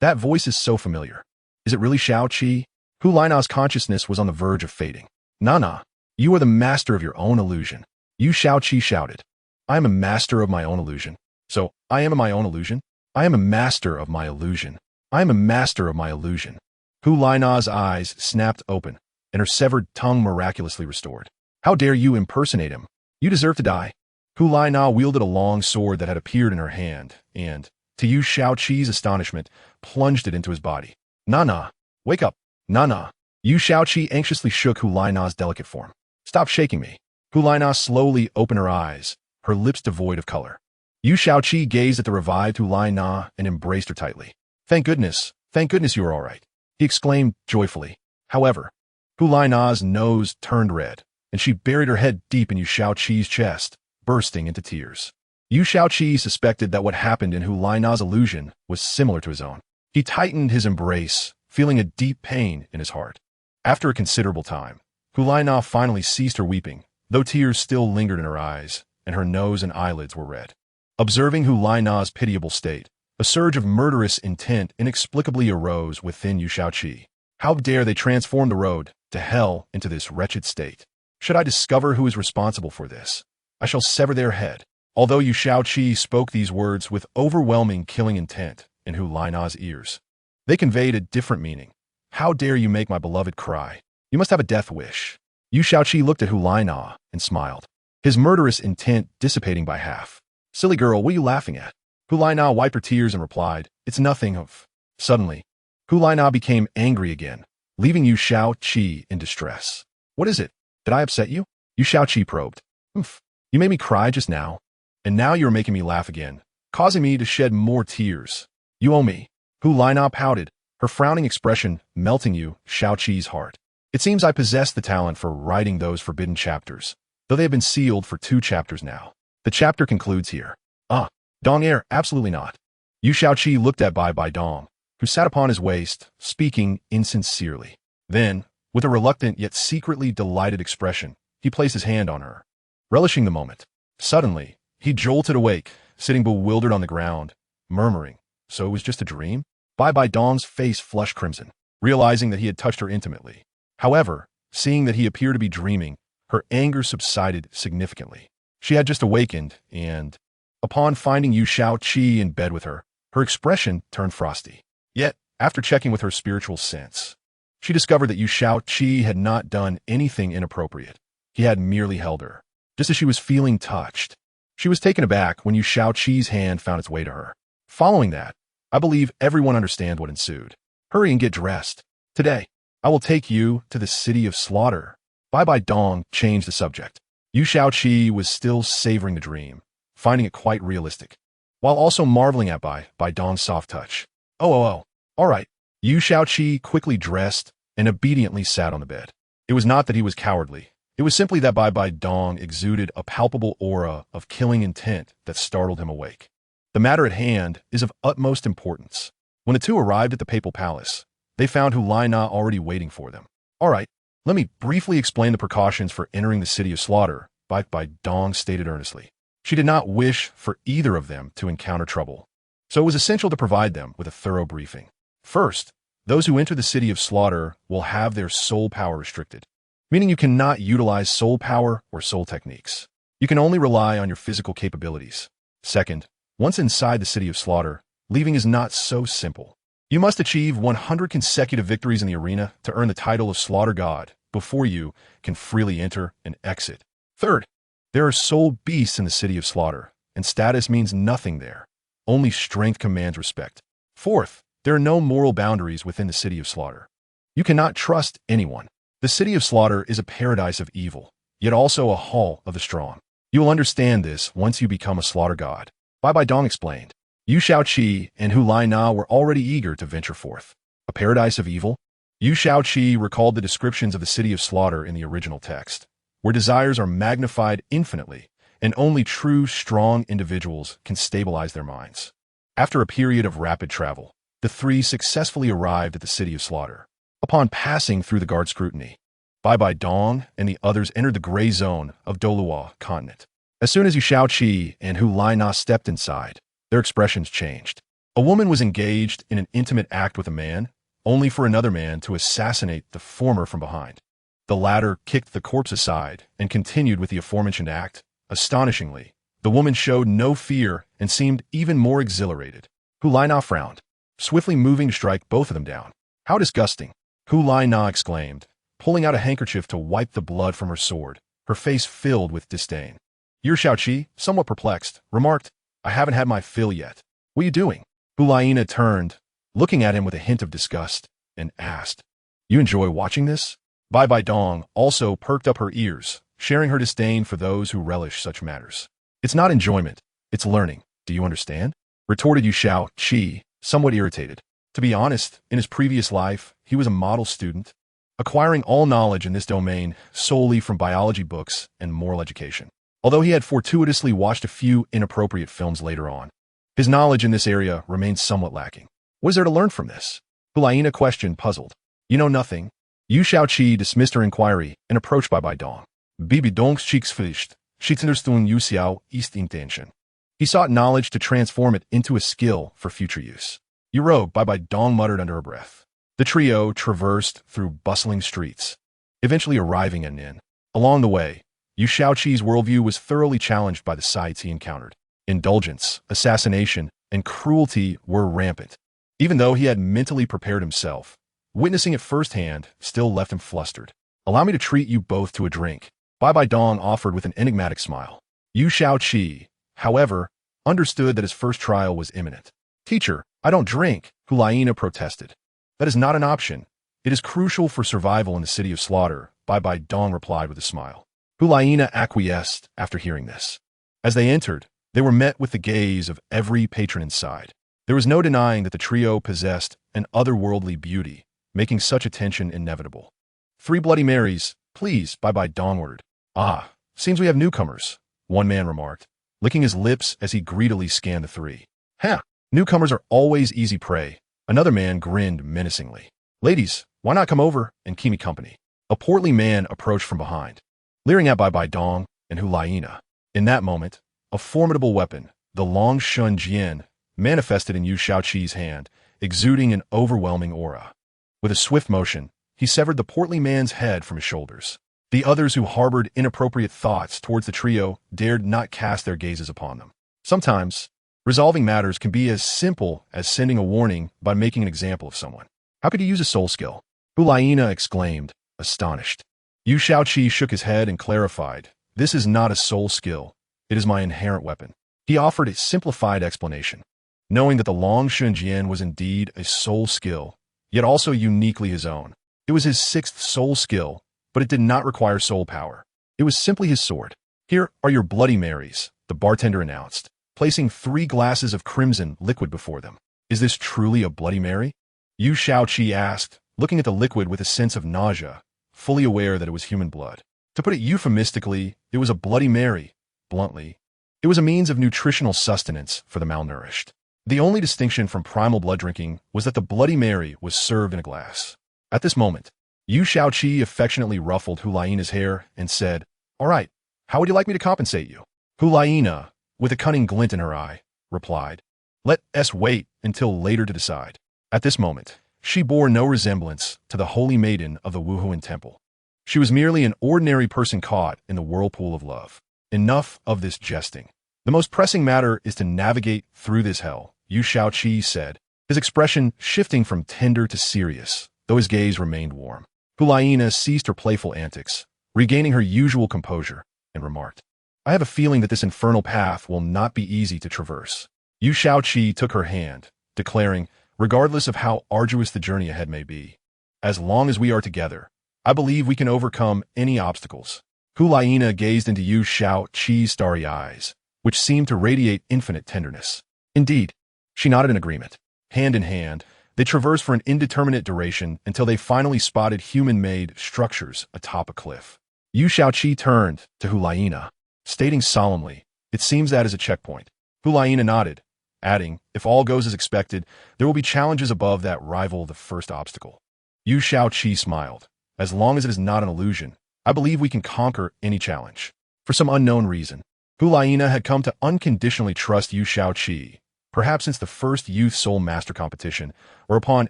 That voice is so familiar. Is it really Shaoqi? Hu Laina's consciousness was on the verge of fading. Nana, you are the master of your own illusion. Yu Shaoqi shouted. I am a master of my own illusion. So, I am my own illusion? I am a master of my illusion. I am a master of my illusion. Hu Laina's eyes snapped open, and her severed tongue miraculously restored. How dare you impersonate him? You deserve to die. Hu Laina wielded a long sword that had appeared in her hand, and, to Yu Shaoqi's astonishment, plunged it into his body. Nana, wake up. Nana. Yu Shaoqi anxiously shook Hu Laina's delicate form. Stop shaking me. Hu Laina slowly opened her eyes, her lips devoid of color. Yu Shaoqi gazed at the revived Hu Laina and embraced her tightly. Thank goodness you are all right, he exclaimed joyfully. However, Hu Laina's nose turned red, and she buried her head deep in Yu Shaoqi's chest, bursting into tears. Yu Shaoqi suspected that what happened in Hu Laina's illusion was similar to his own. He tightened his embrace, feeling a deep pain in his heart. After a considerable time, Hu Laina finally ceased her weeping, though tears still lingered in her eyes, and her nose and eyelids were red. Observing Hu Laina's pitiable state, a surge of murderous intent inexplicably arose within Yu Shaoqi. How dare they transform the road to hell into this wretched state? Should I discover who is responsible for this, I shall sever their head. Although Yu Shaoqi spoke these words with overwhelming killing intent in Hu Laina's ears, they conveyed a different meaning. How dare you make my beloved cry? You must have a death wish. Yu Shaoqi looked at Hu Laina and smiled, his murderous intent dissipating by half. Silly girl, what are you laughing at? Hu Laina wiped her tears and replied, "It's nothing of." Suddenly, Hu Laina became angry again, leaving Yu Xiaoqi in distress. "What is it? Did I upset you?" Yu Xiaoqi probed. "Oof. You made me cry just now, and now you're making me laugh again, causing me to shed more tears. You owe me." Hu Laina pouted, her frowning expression melting Yu Xiaoqi's heart. "It seems I possess the talent for writing those forbidden chapters, though they have been sealed for 2 chapters now. The chapter concludes here." "Ah, Dong Air, absolutely not." Yu Xiaoqi looked at Bai Dong, who sat upon his waist, speaking insincerely. Then, with a reluctant yet secretly delighted expression, he placed his hand on her, relishing the moment. Suddenly, he jolted awake, sitting bewildered on the ground, murmuring, "So it was just a dream?" Bai Dong's face flushed crimson, realizing that he had touched her intimately. However, seeing that he appeared to be dreaming, her anger subsided significantly. She had just awakened, and, upon finding Yu Xiaoqi in bed with her, her expression turned frosty. Yet, after checking with her spiritual sense, she discovered that Yu Xiaoqi had not done anything inappropriate. He had merely held her, just as she was feeling touched. She was taken aback when Yu Xiaoqi's hand found its way to her. Following that, I believe everyone understands what ensued. "Hurry and get dressed. Today, I will take you to the city of slaughter." Bai Dong changed the subject. Yu Xiaoqi was still savoring the dream, finding it quite realistic, while also marveling at Bai Dong's soft touch. Oh, all right." Yu Xiaoqi quickly dressed and obediently sat on the bed. It was not that he was cowardly. It was simply that Bai Dong exuded a palpable aura of killing intent that startled him awake. The matter at hand is of utmost importance. When the two arrived at the papal palace, they found Hu Laina already waiting for them. "All right, let me briefly explain the precautions for entering the city of slaughter," Bai Dong stated earnestly. She did not wish for either of them to encounter trouble, so it was essential to provide them with a thorough briefing. First, those who enter the city of slaughter will have their soul power restricted, meaning you cannot utilize soul power or soul techniques. You can only rely on your physical capabilities. Second, once inside the city of slaughter, leaving is not so simple. You must achieve 100 consecutive victories in the arena to earn the title of Slaughter God before you can freely enter and exit. Third, there are soul beasts in the city of slaughter, and status means nothing there. Only strength commands respect. Fourth, there are no moral boundaries within the city of slaughter. You cannot trust anyone. The city of slaughter is a paradise of evil, yet also a hall of the strong. You will understand this once you become a slaughter god. Bai Dong explained. Yu Xiaoqi and Hu Laina were already eager to venture forth. A paradise of evil? Yu Xiaoqi recalled the descriptions of the city of slaughter in the original text, where desires are magnified infinitely, and only true, strong individuals can stabilize their minds. After a period of rapid travel, the three successfully arrived at the city of slaughter. Upon passing through the guard scrutiny, Bai Dong and the others entered the gray zone of Douluo continent. As soon as Yu Xiaoqi and Hu Laina stepped inside, their expressions changed. A woman was engaged in an intimate act with a man, only for another man to assassinate the former from behind. The latter kicked the corpse aside and continued with the aforementioned act. Astonishingly, the woman showed no fear and seemed even more exhilarated. Hu Laina frowned, swiftly moving to strike both of them down. "How disgusting!" Hu Laina exclaimed, pulling out a handkerchief to wipe the blood from her sword, her face filled with disdain. Yu Xiaoqi, somewhat perplexed, remarked, "I haven't had my fill yet. What are you doing?" Hu Laina turned, looking at him with a hint of disgust, and asked, "You enjoy watching this?" Bai Dong also perked up her ears, sharing her disdain for those who relish such matters. "It's not enjoyment, it's learning. Do you understand?" retorted Yu Xiaoqi, somewhat irritated. To be honest, in his previous life, he was a model student, acquiring all knowledge in this domain solely from biology books and moral education. Although he had fortuitously watched a few inappropriate films later on, his knowledge in this area remained somewhat lacking. What is there to learn from this? Hu Laina questioned, puzzled. "You know nothing." Yu Xiaoqi dismissed her inquiry and approached Bai Dong. "Bibi Dong's cheeks fished. Schichtsunderstun Yu Xiao ist intention." He sought knowledge to transform it into a skill for future use. "You rogue," Bai Dong muttered under her breath. The trio traversed through bustling streets, eventually arriving at an inn. Along the way, Yu Xiaoqi's worldview was thoroughly challenged by the sights he encountered. Indulgence, assassination, and cruelty were rampant. Even though he had mentally prepared himself, witnessing it firsthand still left him flustered. "Allow me to treat you both to a drink," Bai Dong offered with an enigmatic smile. Yu Xiaoqi, however, understood that his first trial was imminent. "Teacher, I don't drink," Hulaina protested. "That is not an option. It is crucial for survival in the city of slaughter," Bai Dong replied with a smile. Hulaina acquiesced after hearing this. As they entered, they were met with the gaze of every patron inside. There was no denying that the trio possessed an otherworldly beauty, making such attention inevitable. "3 Bloody Marys, please," Bai Dong ordered. "Ah, seems we have newcomers," one man remarked, licking his lips as he greedily scanned the 3. "Ha! Newcomers are always easy prey," another man grinned menacingly. "Ladies, why not come over and keep me company?" A portly man approached from behind, leering at Bai Dong and Hulaina. In that moment, a formidable weapon, the Long Shun Jian, manifested in Yu Shaoqi's hand, exuding an overwhelming aura. With a swift motion, he severed the portly man's head from his shoulders. The others who harbored inappropriate thoughts towards the trio dared not cast their gazes upon them. Sometimes, resolving matters can be as simple as sending a warning by making an example of someone. "How could you use a soul skill?" Hulaina exclaimed, astonished. Yu Shaoqi shook his head and clarified, "This is not a soul skill. It is my inherent weapon." He offered a simplified explanation. Knowing that the Long Shun Jian was indeed a soul skill, yet also uniquely his own. It was his 6th soul skill, but it did not require soul power. It was simply his sword. "Here are your Bloody Marys," the bartender announced, placing 3 glasses of crimson liquid before them. "Is this truly a Bloody Mary?" Yu Shaoqi asked, looking at the liquid with a sense of nausea, fully aware that it was human blood. To put it euphemistically, it was a Bloody Mary. Bluntly, it was a means of nutritional sustenance for the malnourished. The only distinction from primal blood drinking was that the Bloody Mary was served in a glass. At this moment, Yu Shaoqi affectionately ruffled Hulaina's hair and said, "All right, how would you like me to compensate you?" Hulaina, with a cunning glint in her eye, replied, "Let us wait until later to decide." At this moment, she bore no resemblance to the holy maiden of the Wuhuan temple. She was merely an ordinary person caught in the whirlpool of love. Enough of this jesting. The most pressing matter is to navigate through this hell, Yu Shaoqi said, his expression shifting from tender to serious, though his gaze remained warm. Hulaina ceased her playful antics, regaining her usual composure, and remarked, "I have a feeling that this infernal path will not be easy to traverse." Yu Shaoqi took her hand, declaring, "Regardless of how arduous the journey ahead may be, as long as we are together, I believe we can overcome any obstacles." Hulaina gazed into Yu Shaoqi's starry eyes, which seemed to radiate infinite tenderness. Indeed, she nodded in agreement. Hand in hand, they traversed for an indeterminate duration until they finally spotted human-made structures atop a cliff. Yu Shaoqi turned to Hulaina, stating solemnly, "It seems that is a checkpoint." Hulaina nodded, adding, "If all goes as expected, there will be challenges above that rival the first obstacle." Yu Shaoqi smiled. "As long as it is not an illusion, I believe we can conquer any challenge." For some unknown reason, Hulaina had come to unconditionally trust Yu Shaoqi, perhaps since the first Youth Soul Master competition, or upon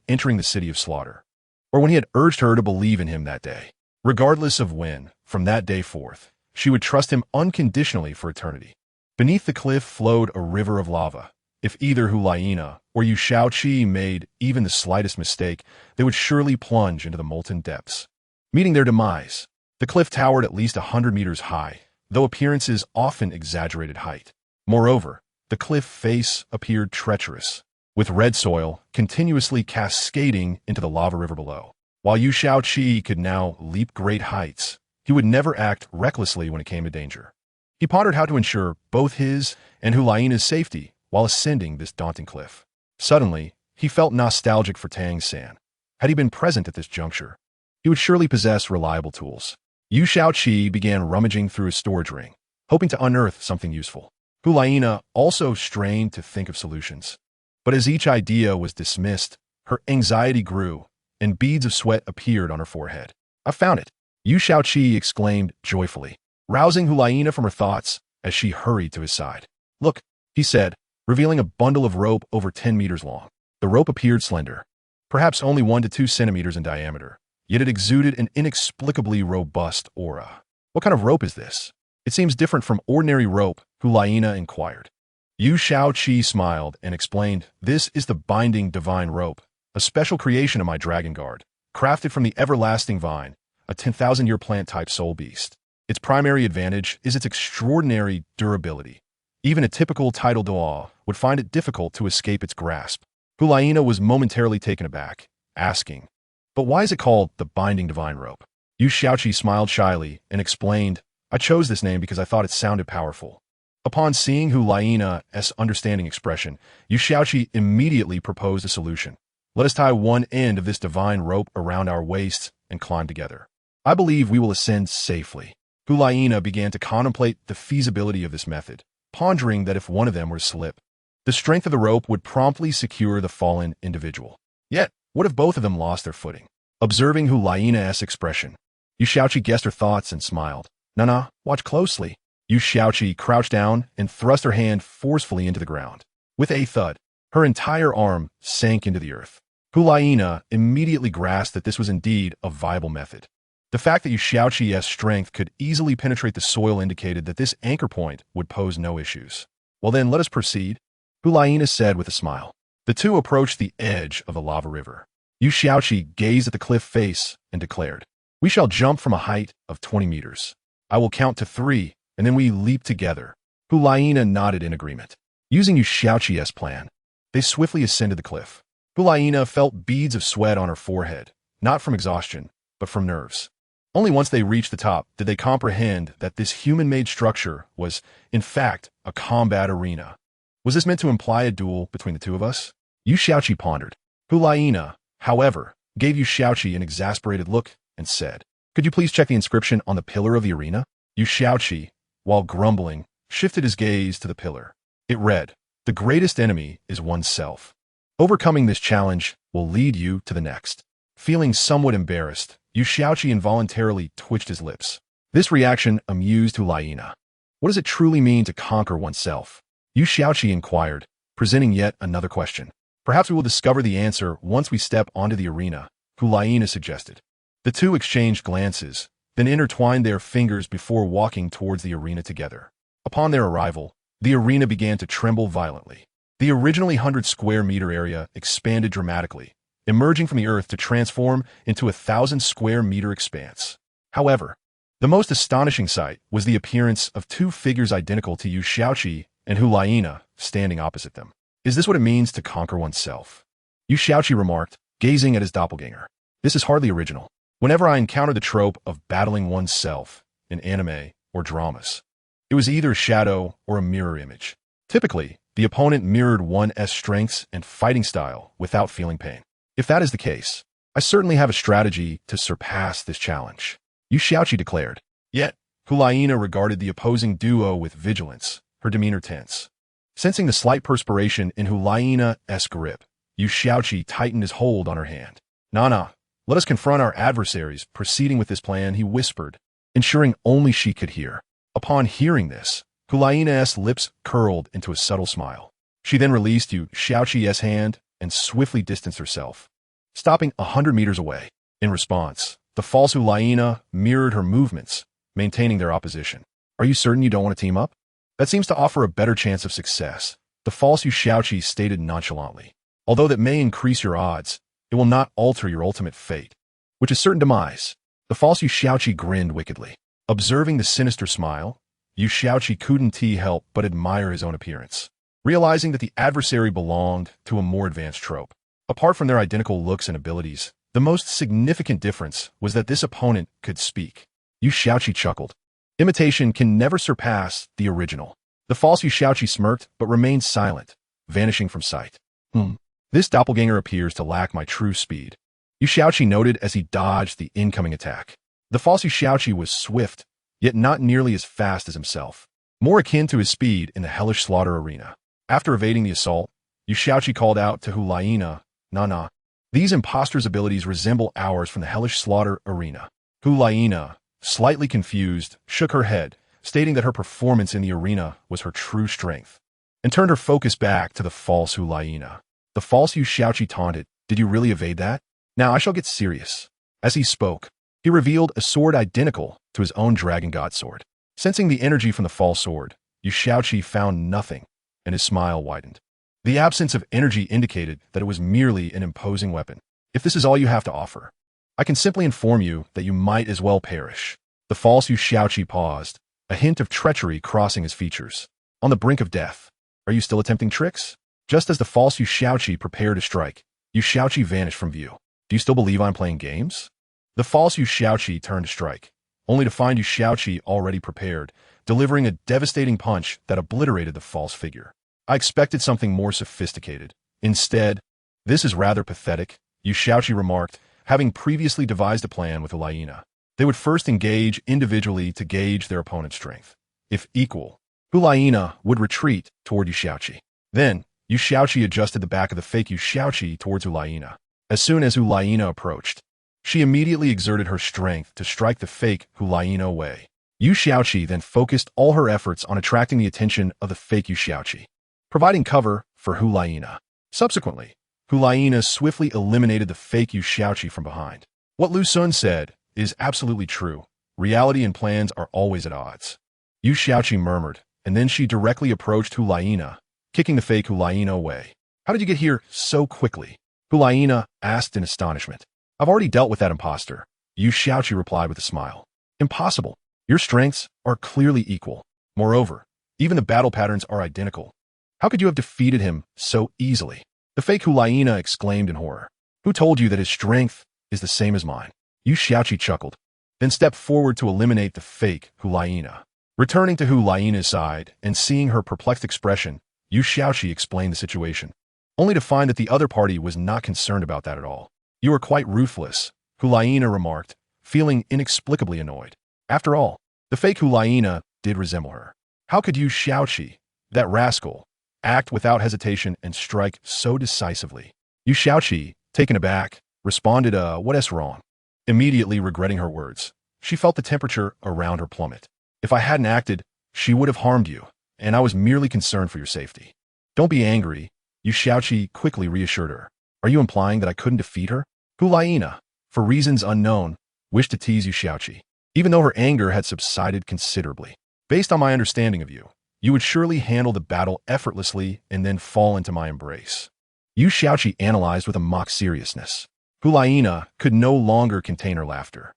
entering the City of Slaughter, or when he had urged her to believe in him that day. Regardless of when, from that day forth, she would trust him unconditionally for eternity. Beneath the cliff flowed a river of lava. If either Hulaina or Yu Shaoqi made even the slightest mistake, they would surely plunge into the molten depths, meeting their demise. The cliff towered at least 100 meters high, though appearances often exaggerated height. Moreover, the cliff face appeared treacherous, with red soil continuously cascading into the lava river below. While Yu Shaoqi could now leap great heights, he would never act recklessly when it came to danger. He pondered how to ensure both his and Hulaina's safety while ascending this daunting cliff. Suddenly, he felt nostalgic for Tang San. Had he been present at this juncture, he would surely possess reliable tools. Yu Shaoqi began rummaging through his storage ring, hoping to unearth something useful. Hulaina also strained to think of solutions. But as each idea was dismissed, her anxiety grew, and beads of sweat appeared on her forehead. "I found it!" Yu Shaoqi exclaimed joyfully, rousing Hulaina from her thoughts as she hurried to his side. "Look," he said, revealing a bundle of rope over 10 meters long. The rope appeared slender, perhaps only 1 to 2 centimeters in diameter, yet it exuded an inexplicably robust aura. "What kind of rope is this? It seems different from ordinary rope," Hulaina inquired. Yu Shaoqi smiled and explained, "This is the binding divine rope, a special creation of my dragon guard, crafted from the everlasting vine, a 10,000-year plant-type soul beast. Its primary advantage is its extraordinary durability. Even a typical title Douluo would find it difficult to escape its grasp. Hulaina was momentarily taken aback, asking, "But why is it called the Binding Divine Rope?" Yu Shaoqi smiled shyly and explained, "I chose this name because I thought it sounded powerful." Upon seeing Hulaina's understanding expression, Yu Shaoqi immediately proposed a solution. "Let us tie one end of this divine rope around our waists and climb together. I believe we will ascend safely." Hulaina began to contemplate the feasibility of this method, pondering that if one of them were to slip, the strength of the rope would promptly secure the fallen individual. Yet, what if both of them lost their footing? Observing Hulaina's expression, Yu Shaoqi guessed her thoughts and smiled. "Nah, watch closely." Yu Shaoqi crouched down and thrust her hand forcefully into the ground. With a thud, her entire arm sank into the earth. Hulaina immediately grasped that this was indeed a viable method. The fact that Yu Shaoqi's strength could easily penetrate the soil indicated that this anchor point would pose no issues. "Well then, let us proceed," Hulaina said with a smile. The two approached the edge of the lava river. Yu Shaoqi gazed at the cliff face and declared, "We shall jump from a height of 20 meters. I will count to 3, and then we leap together." Hulaina nodded in agreement. Using Yu Shaoqi's plan, they swiftly ascended the cliff. Hulaina felt beads of sweat on her forehead, not from exhaustion, but from nerves. Only once they reached the top did they comprehend that this human-made structure was, in fact, a combat arena. Was this meant to imply a duel between the two of us? Yu Shaoqi pondered. Hulaina, however, gave Yu Shaoqi an exasperated look and said, "Could you please check the inscription on the pillar of the arena?" Yu Shaoqi, while grumbling, shifted his gaze to the pillar. It read, "The greatest enemy is oneself. Overcoming this challenge will lead you to the next." Feeling somewhat embarrassed, Yu Shaoqi involuntarily twitched his lips. This reaction amused Hulaina. What does it truly mean to conquer oneself? Yu Shaoqi inquired, presenting yet another question. "Perhaps we will discover the answer once we step onto the arena," Hulaina suggested. The two exchanged glances, then intertwined their fingers before walking towards the arena together. Upon their arrival, the arena began to tremble violently. The originally 100-square-meter area expanded dramatically, emerging from the earth to transform into a 1,000-square-meter expanse. However, the most astonishing sight was the appearance of two figures identical to Yu Shaoqi and Hulaina standing opposite them. "Is this what it means to conquer oneself?" Yu Shaoqi remarked, gazing at his doppelganger. "This is hardly original. Whenever I encountered the trope of battling oneself in anime or dramas, it was either a shadow or a mirror image. Typically, the opponent mirrored one's strengths and fighting style without feeling pain. If that is the case, I certainly have a strategy to surpass this challenge," Yu Shaoqi declared. Yet, Hulaina regarded the opposing duo with vigilance, her demeanor tense. Sensing the slight perspiration in Hulaina's grip, Yu Shaoqi tightened his hold on her hand. Nah, let us confront our adversaries." Proceeding with this plan, he whispered, ensuring only she could hear. Upon hearing this, Hulaina's lips curled into a subtle smile. She then released Yu Shaoqi's hand and swiftly distanced herself, stopping 100 meters away. In response, the false Hulaina mirrored her movements, maintaining their opposition. "Are you certain you don't want to team up? That seems to offer a better chance of success," the false Yu Shaoqi stated nonchalantly. "Although that may increase your odds, it will not alter your ultimate fate, which is certain demise." The false Yu Shaoqi grinned wickedly. Observing the sinister smile, Yu Shaoqi couldn't help but admire his own appearance, realizing that the adversary belonged to a more advanced trope. Apart from their identical looks and abilities, the most significant difference was that this opponent could speak. Yu Shaoqi chuckled. Imitation can never surpass the original. The false Yu Shaoqi smirked but remained silent, vanishing from sight. This doppelganger appears to lack my true speed," Yu Shaoqi noted as he dodged the incoming attack. The false Yu Shaoqi was swift, yet not nearly as fast as himself, more akin to his speed in the hellish slaughter arena. After evading the assault, Yu Shaoqi called out to Hulaina, Nah. These imposters' abilities resemble ours from the hellish slaughter arena." Hulaina, slightly confused, shook her head, stating that her performance in the arena was her true strength, and turned her focus back to the false Hulaina. The false Yu Shaoqi taunted, "Did you really evade that? Now I shall get serious." As he spoke, he revealed a sword identical to his own dragon god sword. Sensing the energy from the false sword, Yu Shaoqi found nothing, and his smile widened. The absence of energy indicated that it was merely an imposing weapon. "If this is all you have to offer, I can simply inform you that you might as well perish." The false Yu Shaoqi paused, a hint of treachery crossing his features. On the brink of death. Are you still attempting tricks? Just as the false Yu Xiaoqi prepared to strike, Yu Xiaoqi vanished from view. Do you still believe I'm playing games? The false Yu Xiaoqi turned to strike, only to find Yu Xiaoqi already prepared, delivering a devastating punch that obliterated the false figure. I expected something more sophisticated. Instead, this is rather pathetic, Yu Xiaoqi remarked, having previously devised a plan with Hulayina. They would first engage individually to gauge their opponent's strength. If equal, Hulayina would retreat toward Yu Xiaoqi. Then, Yu Xiaoqi adjusted the back of the fake Yu Xiaoqi towards Hulayina. As soon as Hulayina approached, she immediately exerted her strength to strike the fake Hulayina away. Yu Xiaoqi then focused all her efforts on attracting the attention of the fake Yu Xiaoqi, providing cover for Hulayina. Subsequently, Hulayina swiftly eliminated the fake Yu Xiaoqi from behind. What Lu Sun said is absolutely true. Reality and plans are always at odds. Yu Xiaoqi murmured, and then she directly approached Hulayina, kicking the fake Hulayina away. How did you get here so quickly? Hulayina asked in astonishment. I've already dealt with that imposter, Yu Xiaoqi replied with a smile. Impossible. Your strengths are clearly equal. Moreover, even the battle patterns are identical. How could you have defeated him so easily? The fake Hulayina exclaimed in horror. Who told you that his strength is the same as mine? Yu Xiaoqi chuckled, then stepped forward to eliminate the fake Hulayina. Returning to Hulayina's side and seeing her perplexed expression, Yu Xiaoqi explained the situation, only to find that the other party was not concerned about that at all. You are quite ruthless, Hulayina remarked, feeling inexplicably annoyed. After all, the fake Hulayina did resemble her. How could Yu Xiaoqi, that rascal, act without hesitation and strike so decisively? Yu Xiaoqi, taken aback, responded, what's wrong? Immediately regretting her words, she felt the temperature around her plummet. If I hadn't acted, she would have harmed you, and I was merely concerned for your safety. Don't be angry, Yu Xiaoqi quickly reassured her. Are you implying that I couldn't defeat her? Hulayina, for reasons unknown, wished to tease Yu Xiaoqi, even though her anger had subsided considerably. Based on my understanding of you, you would surely handle the battle effortlessly and then fall into my embrace. Yu Xiaoqi analyzed with a mock seriousness. Hulayina could no longer contain her laughter.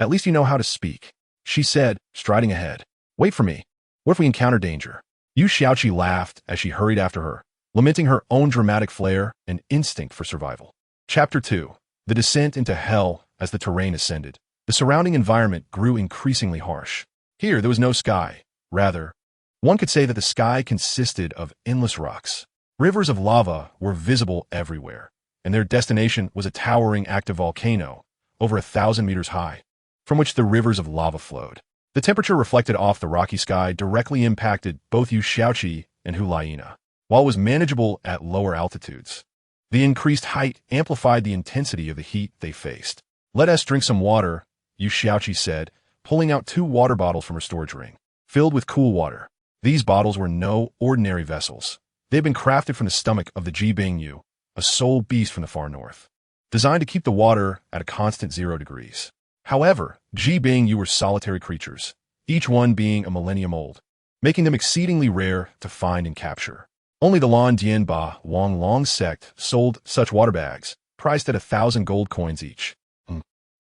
At least you know how to speak, she said, striding ahead. Wait for me. What if we encounter danger? Yu Xiaoqi laughed as she hurried after her, lamenting her own dramatic flair and instinct for survival. Chapter 2. The descent into hell. As the terrain ascended, the surrounding environment grew increasingly harsh. Here there was no sky. Rather, one could say that the sky consisted of endless rocks. Rivers of lava were visible everywhere, and their destination was a towering active volcano, over 1,000 meters high, from which the rivers of lava flowed. The temperature reflected off the rocky sky directly impacted both Yu Xiaoqi and Hulayina, while it was manageable at lower altitudes. The increased height amplified the intensity of the heat they faced. Let us drink some water, Yu Xiaoqi said, pulling out 2 water bottles from her storage ring, filled with cool water. These bottles were no ordinary vessels. They had been crafted from the stomach of the Jibingyu, a soul beast from the far north, designed to keep the water at a constant 0 degrees. However, Jibingyu were solitary creatures, each one being a millennium old, making them exceedingly rare to find and capture. Only the Lan Dianba Wang Long sect sold such water bags, priced at 1,000 gold coins each.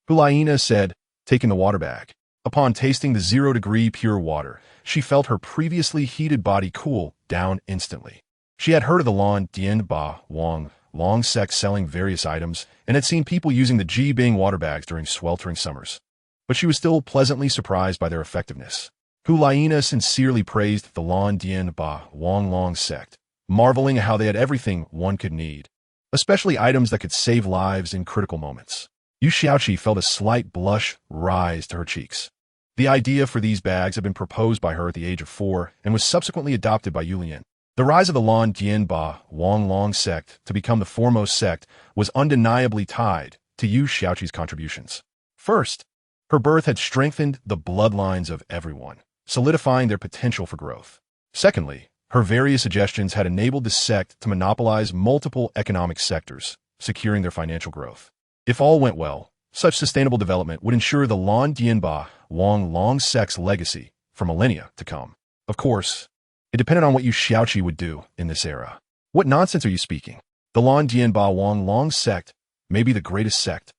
Hulayina said, taking the water bag. Upon tasting the 0-degree pure water, she felt her previously heated body cool down instantly. She had heard of the Lan Dianba Wang Long sect selling various items and had seen people using the Jibing water bags during sweltering summers. But she was still pleasantly surprised by their effectiveness. Hulayina sincerely praised the Lan Dianba Wang Long sect, marveling at how they had everything one could need, especially items that could save lives in critical moments. Yu Xiaoqi felt a slight blush rise to her cheeks. The idea for these bags had been proposed by her at the age of 4 and was subsequently adopted by Yu Lian. The rise of the Lan Dianba Wang Long sect to become the foremost sect was undeniably tied to Yu Xiaoqi's contributions. First, her birth had strengthened the bloodlines of everyone, solidifying their potential for growth. Secondly, her various suggestions had enabled the sect to monopolize multiple economic sectors, securing their financial growth. If all went well, such sustainable development would ensure the Lan Dianba Wang Long sect's legacy for millennia to come. Of course, it depended on what Yu Xiaoqi would do in this era. What nonsense are you speaking? The Lan Dianba Wang Long sect may be the greatest sect,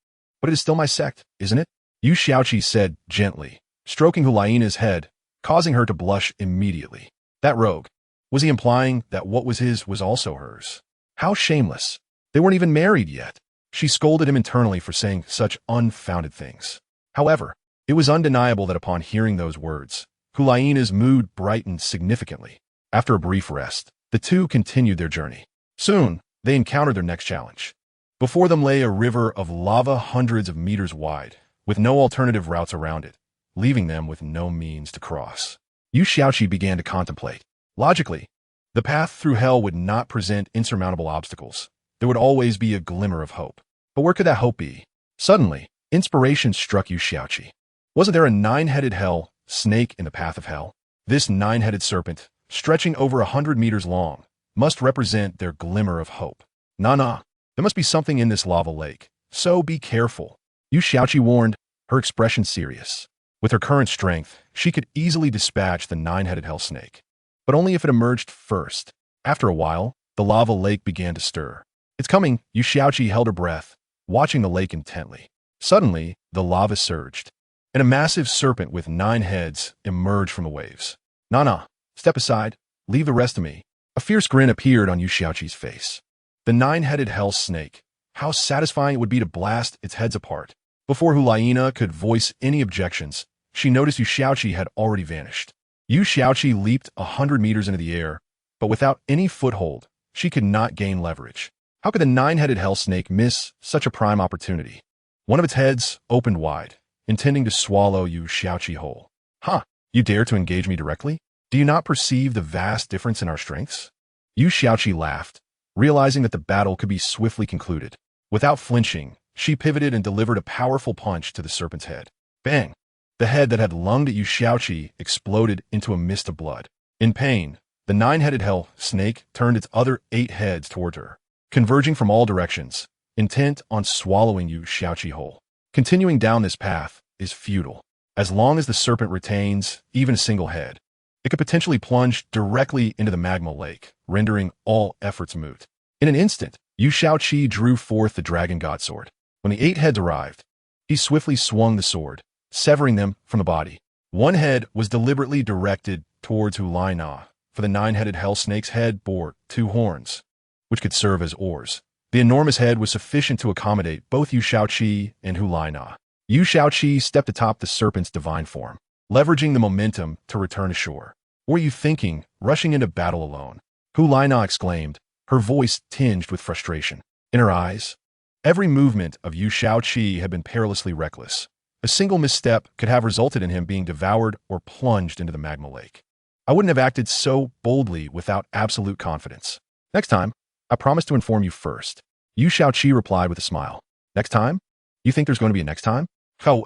but it is still my sect, isn't it? Yu Xiaoqi said gently, stroking Hulayina's head, causing her to blush immediately. That rogue. Was he implying that what was his was also hers? How shameless. They weren't even married yet. She scolded him internally for saying such unfounded things. However, it was undeniable that upon hearing those words, Hulaina's mood brightened significantly. After a brief rest, the two continued their journey. Soon, they encountered their next challenge. Before them lay a river of lava hundreds of meters wide, with no alternative routes around it, leaving them with no means to cross. Yu Xiaoqi began to contemplate. Logically, the path through hell would not present insurmountable obstacles. There would always be a glimmer of hope. But where could that hope be? Suddenly, inspiration struck Yu Xiaoqi. Wasn't there a nine-headed hell snake in the path of hell? This nine-headed serpent, stretching over 100 meters long, must represent their glimmer of hope. Nah, there must be something in this lava lake, so be careful. Yu Xiaoqi warned, her expression serious. With her current strength, she could easily dispatch the nine-headed hell snake. But only if it emerged first. After a while, the lava lake began to stir. It's coming, Yu Xiaoqi held her breath, watching the lake intently. Suddenly, the lava surged, and a massive serpent with 9 heads emerged from the waves. Nah, step aside, leave the rest to me. A fierce grin appeared on Yu Xiaoqi's face. The 9-headed hell snake. How satisfying it would be to blast its heads apart. Before Hulaina could voice any objections, she noticed Yu Xiaoqi had already vanished. Yu Xiaoqi leaped 100 meters into the air, but without any foothold, she could not gain leverage. How could the 9-headed hell snake miss such a prime opportunity? One of its heads opened wide, intending to swallow Yu Xiaoqi whole. You dare to engage me directly? Do you not perceive the vast difference in our strengths? Yu Xiaoqi laughed, realizing that the battle could be swiftly concluded. Without flinching, she pivoted and delivered a powerful punch to the serpent's head. Bang! The head that had lunged at Yu Xiaoqi exploded into a mist of blood. In pain, the 9-headed hell snake turned its other 8 heads toward her, converging from all directions, intent on swallowing Yu Xiaoqi whole. Continuing down this path is futile. As long as the serpent retains even a single head, it could potentially plunge directly into the magma lake, rendering all efforts moot. In an instant, Yu Xiaoqi drew forth the dragon god sword. When the 8 heads arrived, he swiftly swung the sword, severing them from the body. One head was deliberately directed towards Hulaina, for the 9-headed hell snake's head bore 2 horns, which could serve as oars. The enormous head was sufficient to accommodate both Yu Xiaoqi and Hulaina. Yu Xiaoqi stepped atop the serpent's divine form, leveraging the momentum to return ashore. What were you thinking, rushing into battle alone? Hulaina exclaimed, her voice tinged with frustration. In her eyes, every movement of Yu Xiaoqi had been perilously reckless. A single misstep could have resulted in him being devoured or plunged into the magma lake. I wouldn't have acted so boldly without absolute confidence. Next time, I promise to inform you first. Yu Xiaoqi replied with a smile. Next time? You think there's going to be a next time? All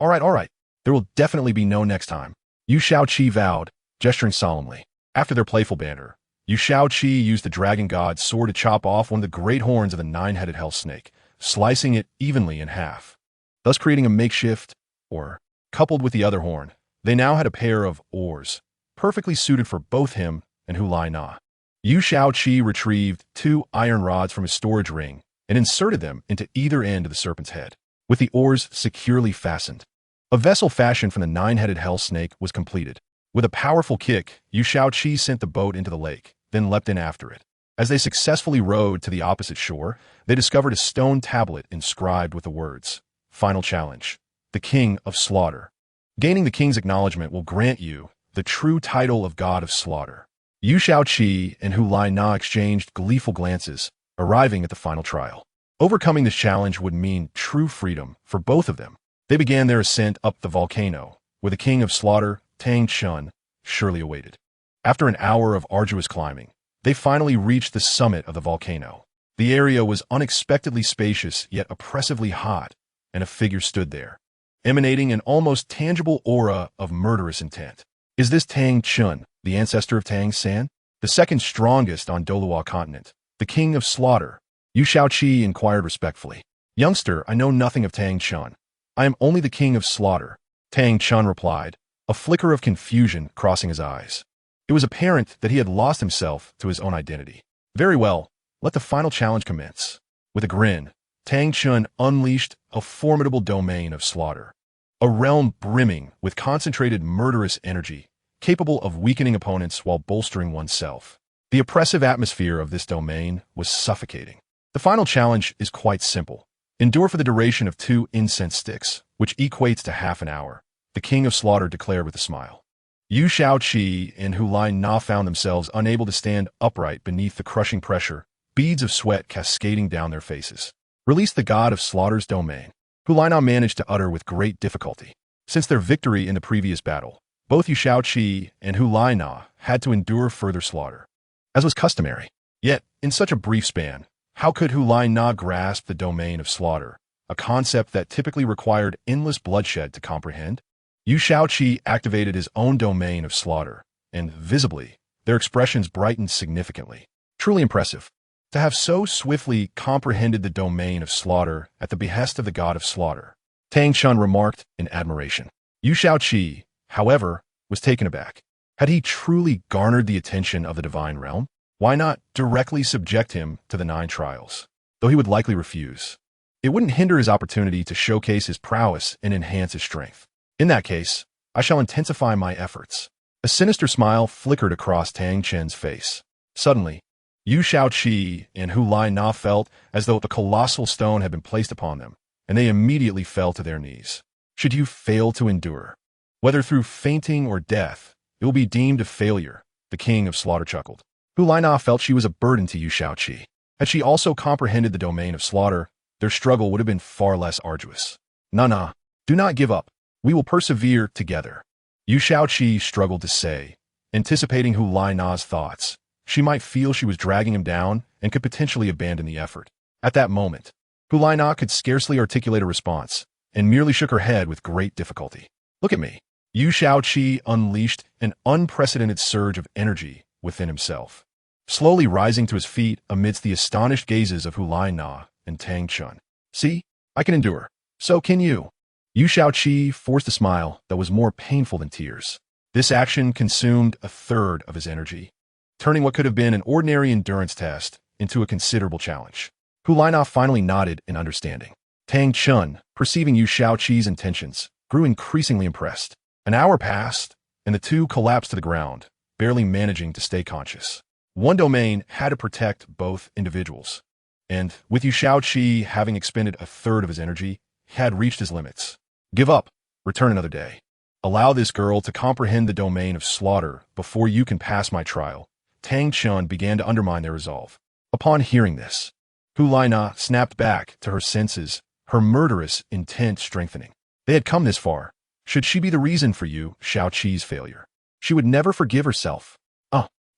right. There will definitely be no next time. Yu Xiaoqi vowed, gesturing solemnly. After their playful banter, Yu Xiaoqi used the dragon god's sword to chop off one of the great horns of the 9-headed hell snake, slicing it evenly in half, thus creating a makeshift, or, coupled with the other horn, they now had a pair of oars, perfectly suited for both him and Hulaina. Yu Xiaoqi retrieved 2 iron rods from his storage ring and inserted them into either end of the serpent's head, with the oars securely fastened. A vessel fashioned from the 9-headed hell snake was completed. With a powerful kick, Yu Xiaoqi sent the boat into the lake, then leapt in after it. As they successfully rowed to the opposite shore, they discovered a stone tablet inscribed with the words, "Final challenge, the King of Slaughter. Gaining the king's acknowledgement will grant you the true title of God of Slaughter." Yu Xiaoqi and Hulaina exchanged gleeful glances, arriving at the final trial. Overcoming this challenge would mean true freedom for both of them. They began their ascent up the volcano, where the King of Slaughter, Tang Chun, surely awaited. After an hour of arduous climbing, they finally reached the summit of the volcano. The area was unexpectedly spacious yet oppressively hot, and a figure stood there, emanating an almost tangible aura of murderous intent. Is this Tang Chun, the ancestor of Tang San? The second strongest on Douluo continent, the King of Slaughter? Yu Xiaoqi inquired respectfully. Youngster, I know nothing of Tang Chun. I am only the King of Slaughter, Tang Chun replied, a flicker of confusion crossing his eyes. It was apparent that he had lost himself to his own identity. Very well, let the final challenge commence. With a grin, Tang Chun unleashed a formidable domain of slaughter, a realm brimming with concentrated murderous energy capable of weakening opponents while bolstering oneself. The oppressive atmosphere of this domain was suffocating. The final challenge is quite simple. Endure for the duration of 2 incense sticks, which equates to half an hour, the King of Slaughter declared with a smile. Yu Shaoqi and Hulai Na found themselves unable to stand upright beneath the crushing pressure, beads of sweat cascading down their faces. Release the god of Slaughter's domain. Hulai Na managed to utter with great difficulty. Since their victory in the previous battle, both Yu Shaoqi and Hulai Na had to endure further slaughter, as was customary. Yet, in such a brief span, how could Hulai Na grasp the domain of slaughter, a concept that typically required endless bloodshed to comprehend? Yu Shaoqi activated his own domain of slaughter, and, visibly, their expressions brightened significantly. Truly impressive. To have so swiftly comprehended the domain of slaughter at the behest of the god of slaughter, Tang Chun remarked in admiration. Yu Shaoqi, however, was taken aback. Had he truly garnered the attention of the divine realm? Why not directly subject him to the 9 trials? Though he would likely refuse, it wouldn't hinder his opportunity to showcase his prowess and enhance his strength. In that case, I shall intensify my efforts. A sinister smile flickered across Tang Chen's face. Suddenly, Yu Shaoqi and Hulai Na felt as though a colossal stone had been placed upon them, and they immediately fell to their knees. Should you fail to endure, whether through fainting or death, it will be deemed a failure, the King of Slaughter chuckled. Hulai Na felt she was a burden to Yu Shaoqi. Had she also comprehended the domain of slaughter, their struggle would have been far less arduous. Na, do not give up. We will persevere together. Yu Shaoqi struggled to say, anticipating Hulai Na's thoughts. She might feel she was dragging him down and could potentially abandon the effort. At that moment, Hulai Na could scarcely articulate a response and merely shook her head with great difficulty. Look at me. Yu Shaoqi unleashed an unprecedented surge of energy within himself, slowly rising to his feet amidst the astonished gazes of Hulai Na and Tang Chun. See, I can endure. So can you. Yu Shaoqi forced a smile that was more painful than tears. This action consumed a third of his energy, turning what could have been an ordinary endurance test into a considerable challenge. Hulai Na finally nodded in understanding. Tang Chun, perceiving Yu Shaoqi's intentions, grew increasingly impressed. An hour passed, and the two collapsed to the ground, barely managing to stay conscious. One domain had to protect both individuals, and with Yu Shaoqi having expended a third of his energy, he had reached his limits. Give up. Return another day. Allow this girl to comprehend the domain of slaughter before you can pass my trial. Tang Chun began to undermine their resolve. Upon hearing this, Hulai Na snapped back to her senses, her murderous intent strengthening. They had come this far. Should she be the reason for Yu Shaoqi's failure? She would never forgive herself.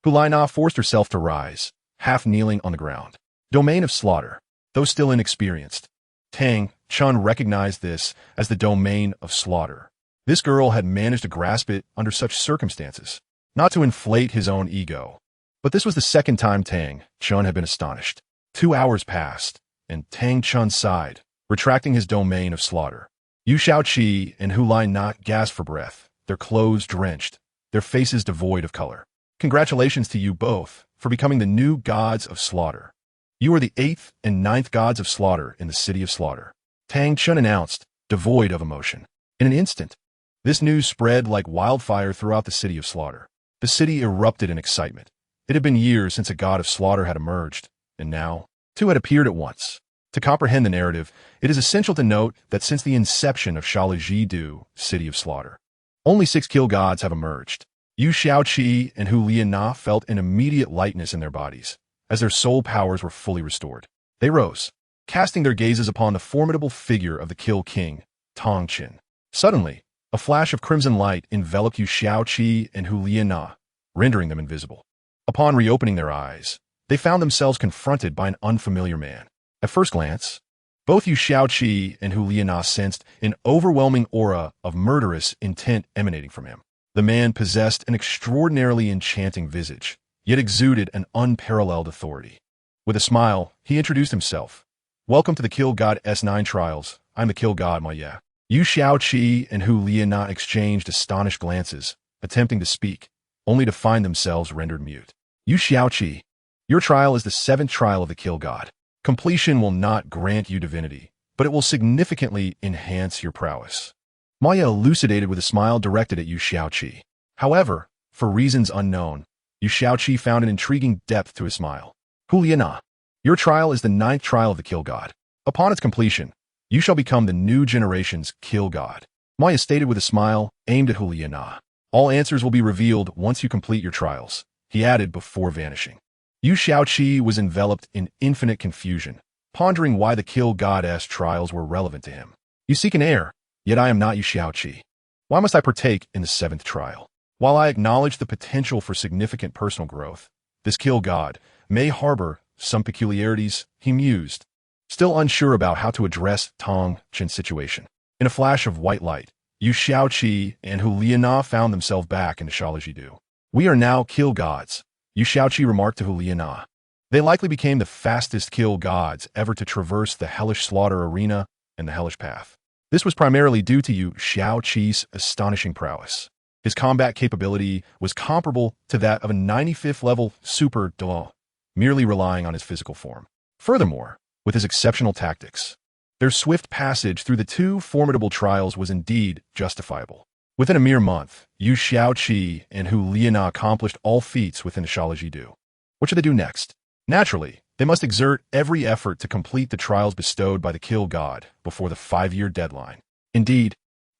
Hulai Na forced herself to rise, half kneeling on the ground. Domain of slaughter. Though still inexperienced, Tang Chun recognized this as the domain of slaughter. This girl had managed to grasp it under such circumstances, not to inflate his own ego. But this was the second time Tang Chun had been astonished. 2 hours passed, and Tang Chun sighed, retracting his domain of slaughter. Yu Shaoqi and Hulai Na gasped for breath, their clothes drenched, their faces devoid of color. Congratulations to you both for becoming the new gods of slaughter. You are the 8th and 9th gods of slaughter in the city of slaughter. Tang Chun announced, devoid of emotion. In an instant, this news spread like wildfire throughout the city of slaughter. The city erupted in excitement. It had been years since a god of slaughter had emerged, and now, 2 had appeared at once. To comprehend the narrative, it is essential to note that since the inception of Shalajidu, city of slaughter, only 6 kill gods have emerged. Yu Shaoqi and Hulai Na felt an immediate lightness in their bodies, as their soul powers were fully restored. They rose, casting their gazes upon the formidable figure of the Kill King, Tang Chin. Suddenly, a flash of crimson light enveloped Yu Shaoqi and Hulai Na, rendering them invisible. Upon reopening their eyes, they found themselves confronted by an unfamiliar man. At first glance, both Yu Shaoqi and Hulai Na sensed an overwhelming aura of murderous intent emanating from him. The man possessed an extraordinarily enchanting visage, yet exuded an unparalleled authority. With a smile, he introduced himself. Welcome to the Kill God S9 trials. I'm the Kill God Maya. Yu Shaoqi and Hulai Na exchanged astonished glances, attempting to speak, only to find themselves rendered mute. Yu Shaoqi, your trial is the 7th trial of the Kill God. Completion will not grant you divinity, but it will significantly enhance your prowess. Maya elucidated with a smile directed at Yu Shaoqi. However, For reasons unknown, Yu Shaoqi found an intriguing depth to his smile. Huliana, your trial is the 9th trial of the Kill God. Upon its completion, you shall become the new generation's Kill God. Maya stated with a smile, aimed at Huliana. All answers will be revealed once you complete your trials, he added before vanishing. Yu Shaoqi was enveloped in infinite confusion, pondering why the Kill Goddess trials were relevant to him. You seek an heir, yet I am not Yu Shaoqi. Why must I partake in the 7th trial? While I acknowledge the potential for significant personal growth, this Kill God may harbor some peculiarities, he mused, still unsure about how to address Tong Chen's situation. In a flash of white light, Yu Shaoqi and Huliana found themselves back in the Shalajidu. We are now Kill Gods, Yu Shaoqi remarked to Huliana. They likely became the fastest Kill Gods ever to traverse the hellish slaughter arena and the hellish path. This was primarily due to Yu Shaoqi's astonishing prowess. His combat capability was comparable to that of a 95th level super Duo, merely relying on his physical form. Furthermore, with his exceptional tactics, their swift passage through the 2 formidable trials was indeed justifiable. Within a mere month, Yu Shaoqi and Huliana accomplished all feats within the Shalajidu. What should they do next? Naturally, they must exert every effort to complete the trials bestowed by the Kill God before the 5-year deadline. Indeed,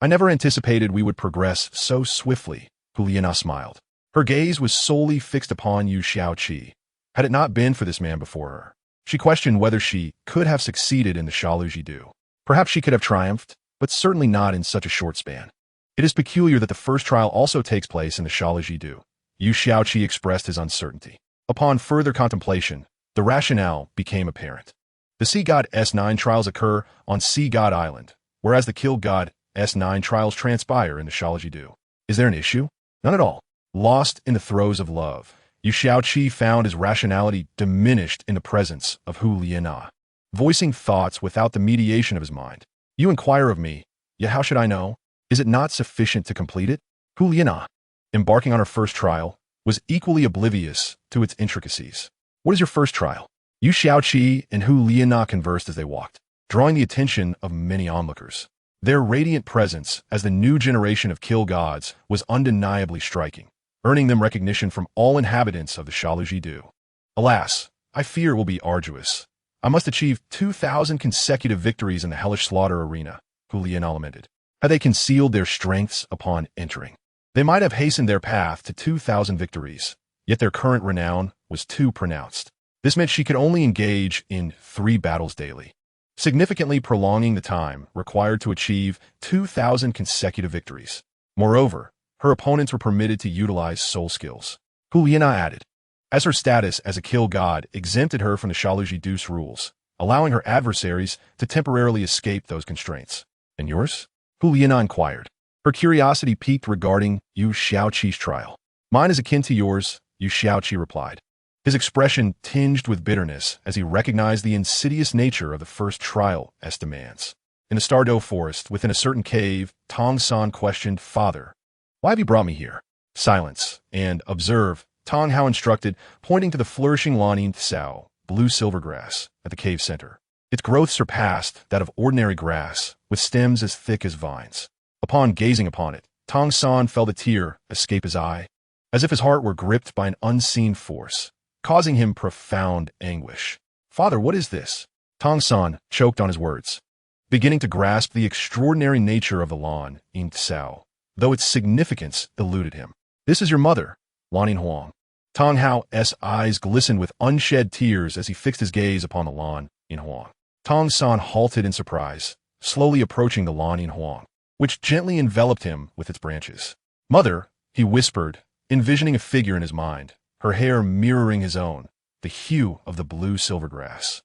I never anticipated we would progress so swiftly, Huliana smiled. Her gaze was solely fixed upon Yu Shaoqi. Had it not been for this man before her, she questioned whether she could have succeeded in the Shalajidu. Perhaps she could have triumphed, but certainly not in such a short span. It is peculiar that the first trial also takes place in the Shalajidu. Yu Shaoqi expressed his uncertainty. Upon further contemplation, the rationale became apparent. The Sea God S9 trials occur on Sea God Island, whereas the Kill God S9 trials transpire in the Shalajidu. Is there an issue? None at all. Lost in the throes of love, Yu Shaoqi found his rationality diminished in the presence of Huliana. Voicing thoughts without the mediation of his mind. You inquire of me, yet how should I know? Is it not sufficient to complete it? Huliana, embarking on her first trial, was equally oblivious to its intricacies. What is your first trial? Yu Shaoqi and Huliana conversed as they walked, drawing the attention of many onlookers. Their radiant presence as the new generation of Kill Gods was undeniably striking, earning them recognition from all inhabitants of the Shalajidu. Alas, I fear it will be arduous. I must achieve 2,000 consecutive victories in the hellish slaughter arena, Huliana lamented. Had they concealed their strengths upon entering, they might have hastened their path to 2,000 victories, yet their current renown was too pronounced. This meant she could only engage in 3 battles daily, significantly prolonging the time required to achieve 2,000 consecutive victories. Moreover, her opponents were permitted to utilize soul skills. Huliana added, as her status as a Kill God exempted her from the Shalajidu's rules, allowing her adversaries to temporarily escape those constraints. And yours? Huliana inquired. Her curiosity piqued regarding Yu Shaoqi's trial. Mine is akin to yours, Yu Shaoqi replied. His expression tinged with bitterness as he recognized the insidious nature of the first trial as demands. In the Stardow forest, within a certain cave, Tong San questioned, Father, why have you brought me here? Silence, and observe, Tong Hao instructed, pointing to the flourishing Lanin Tsao, blue silver grass, at the cave center. Its growth surpassed that of ordinary grass, with stems as thick as vines. Upon gazing upon it, Tong San felt a tear escape his eye, as if his heart were gripped by an unseen force, causing him profound anguish. Father, what is this? Tong San choked on his words, beginning to grasp the extraordinary nature of the Lan Yin Tsao, though its significance eluded him. This is your mother, Lanin Huang. Tong Hao's eyes glistened with unshed tears as he fixed his gaze upon the Lan Yin Huang. Tong San halted in surprise, slowly approaching the Lan Yin Huang, which gently enveloped him with its branches. Mother, he whispered, envisioning a figure in his mind, her hair mirroring his own, the hue of the blue silver grass.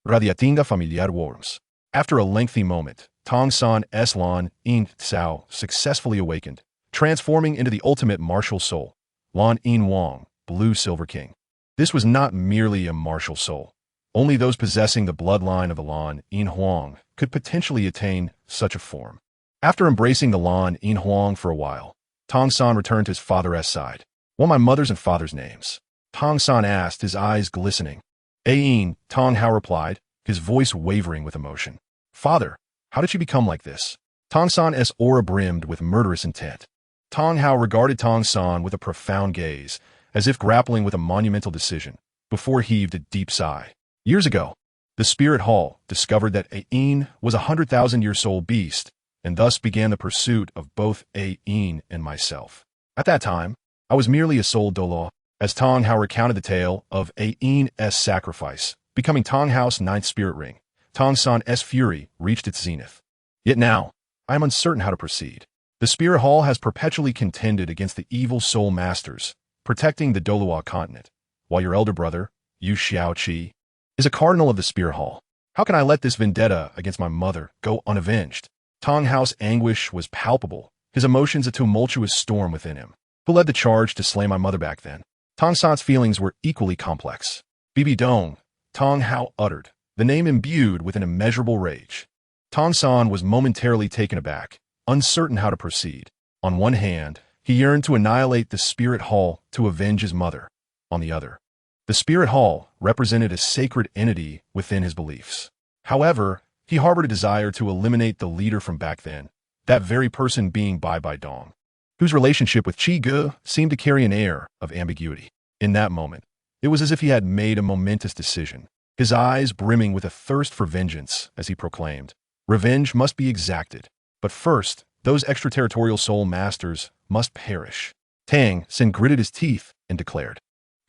Radiatinga familiar worms. After a lengthy moment, Tong San's Lan Yin Tsao successfully awakened, transforming into the ultimate martial soul, Lan Yin Wang, Blue Silver King. This was not merely a martial soul. Only those possessing the bloodline of the Lan Yin Huang could potentially attain such a form. After embracing the Lan Yin Huang for a while, Tong San returned to his father's side. What are my mother's and father's names? Tong San asked, his eyes glistening. Ayin, Tong Hao replied, his voice wavering with emotion. Father, how did she become like this? Tong San's aura brimmed with murderous intent. Tong Hao regarded Tong San with a profound gaze, as if grappling with a monumental decision, before he heaved a deep sigh. Years ago, the Spirit Hall discovered that Ain was a 100,000-year-old beast, and thus began the pursuit of both Ain and myself. At that time, I was merely a soul Douluo, as Tong Hao recounted the tale of Ain's sacrifice, becoming Tong Hao's ninth spirit ring. Tong San's fury reached its zenith. Yet now, I am uncertain how to proceed. The Spirit Hall has perpetually contended against the evil soul masters, protecting the Douluo continent, while your elder brother, Yu Xiaoqi, is a cardinal of the Spirit Hall. How can I let this vendetta against my mother go unavenged? Tong Hao's anguish was palpable, his emotions a tumultuous storm within him. Who led the charge to slay my mother back then? Tong San's feelings were equally complex. Bibi Dong, Tong Hao uttered, the name imbued with an immeasurable rage. Tong San was momentarily taken aback, uncertain how to proceed. On one hand, he yearned to annihilate the Spirit Hall to avenge his mother. On the other, the Spirit Hall represented a sacred entity within his beliefs. However, he harbored a desire to eliminate the leader from back then, that very person being Bai Bai Dong, whose relationship with Qi Ge seemed to carry an air of ambiguity. In that moment, it was as if he had made a momentous decision, his eyes brimming with a thirst for vengeance as he proclaimed, "Revenge must be exacted. But first, those extraterritorial soul masters must perish." Tang Sen gritted his teeth and declared,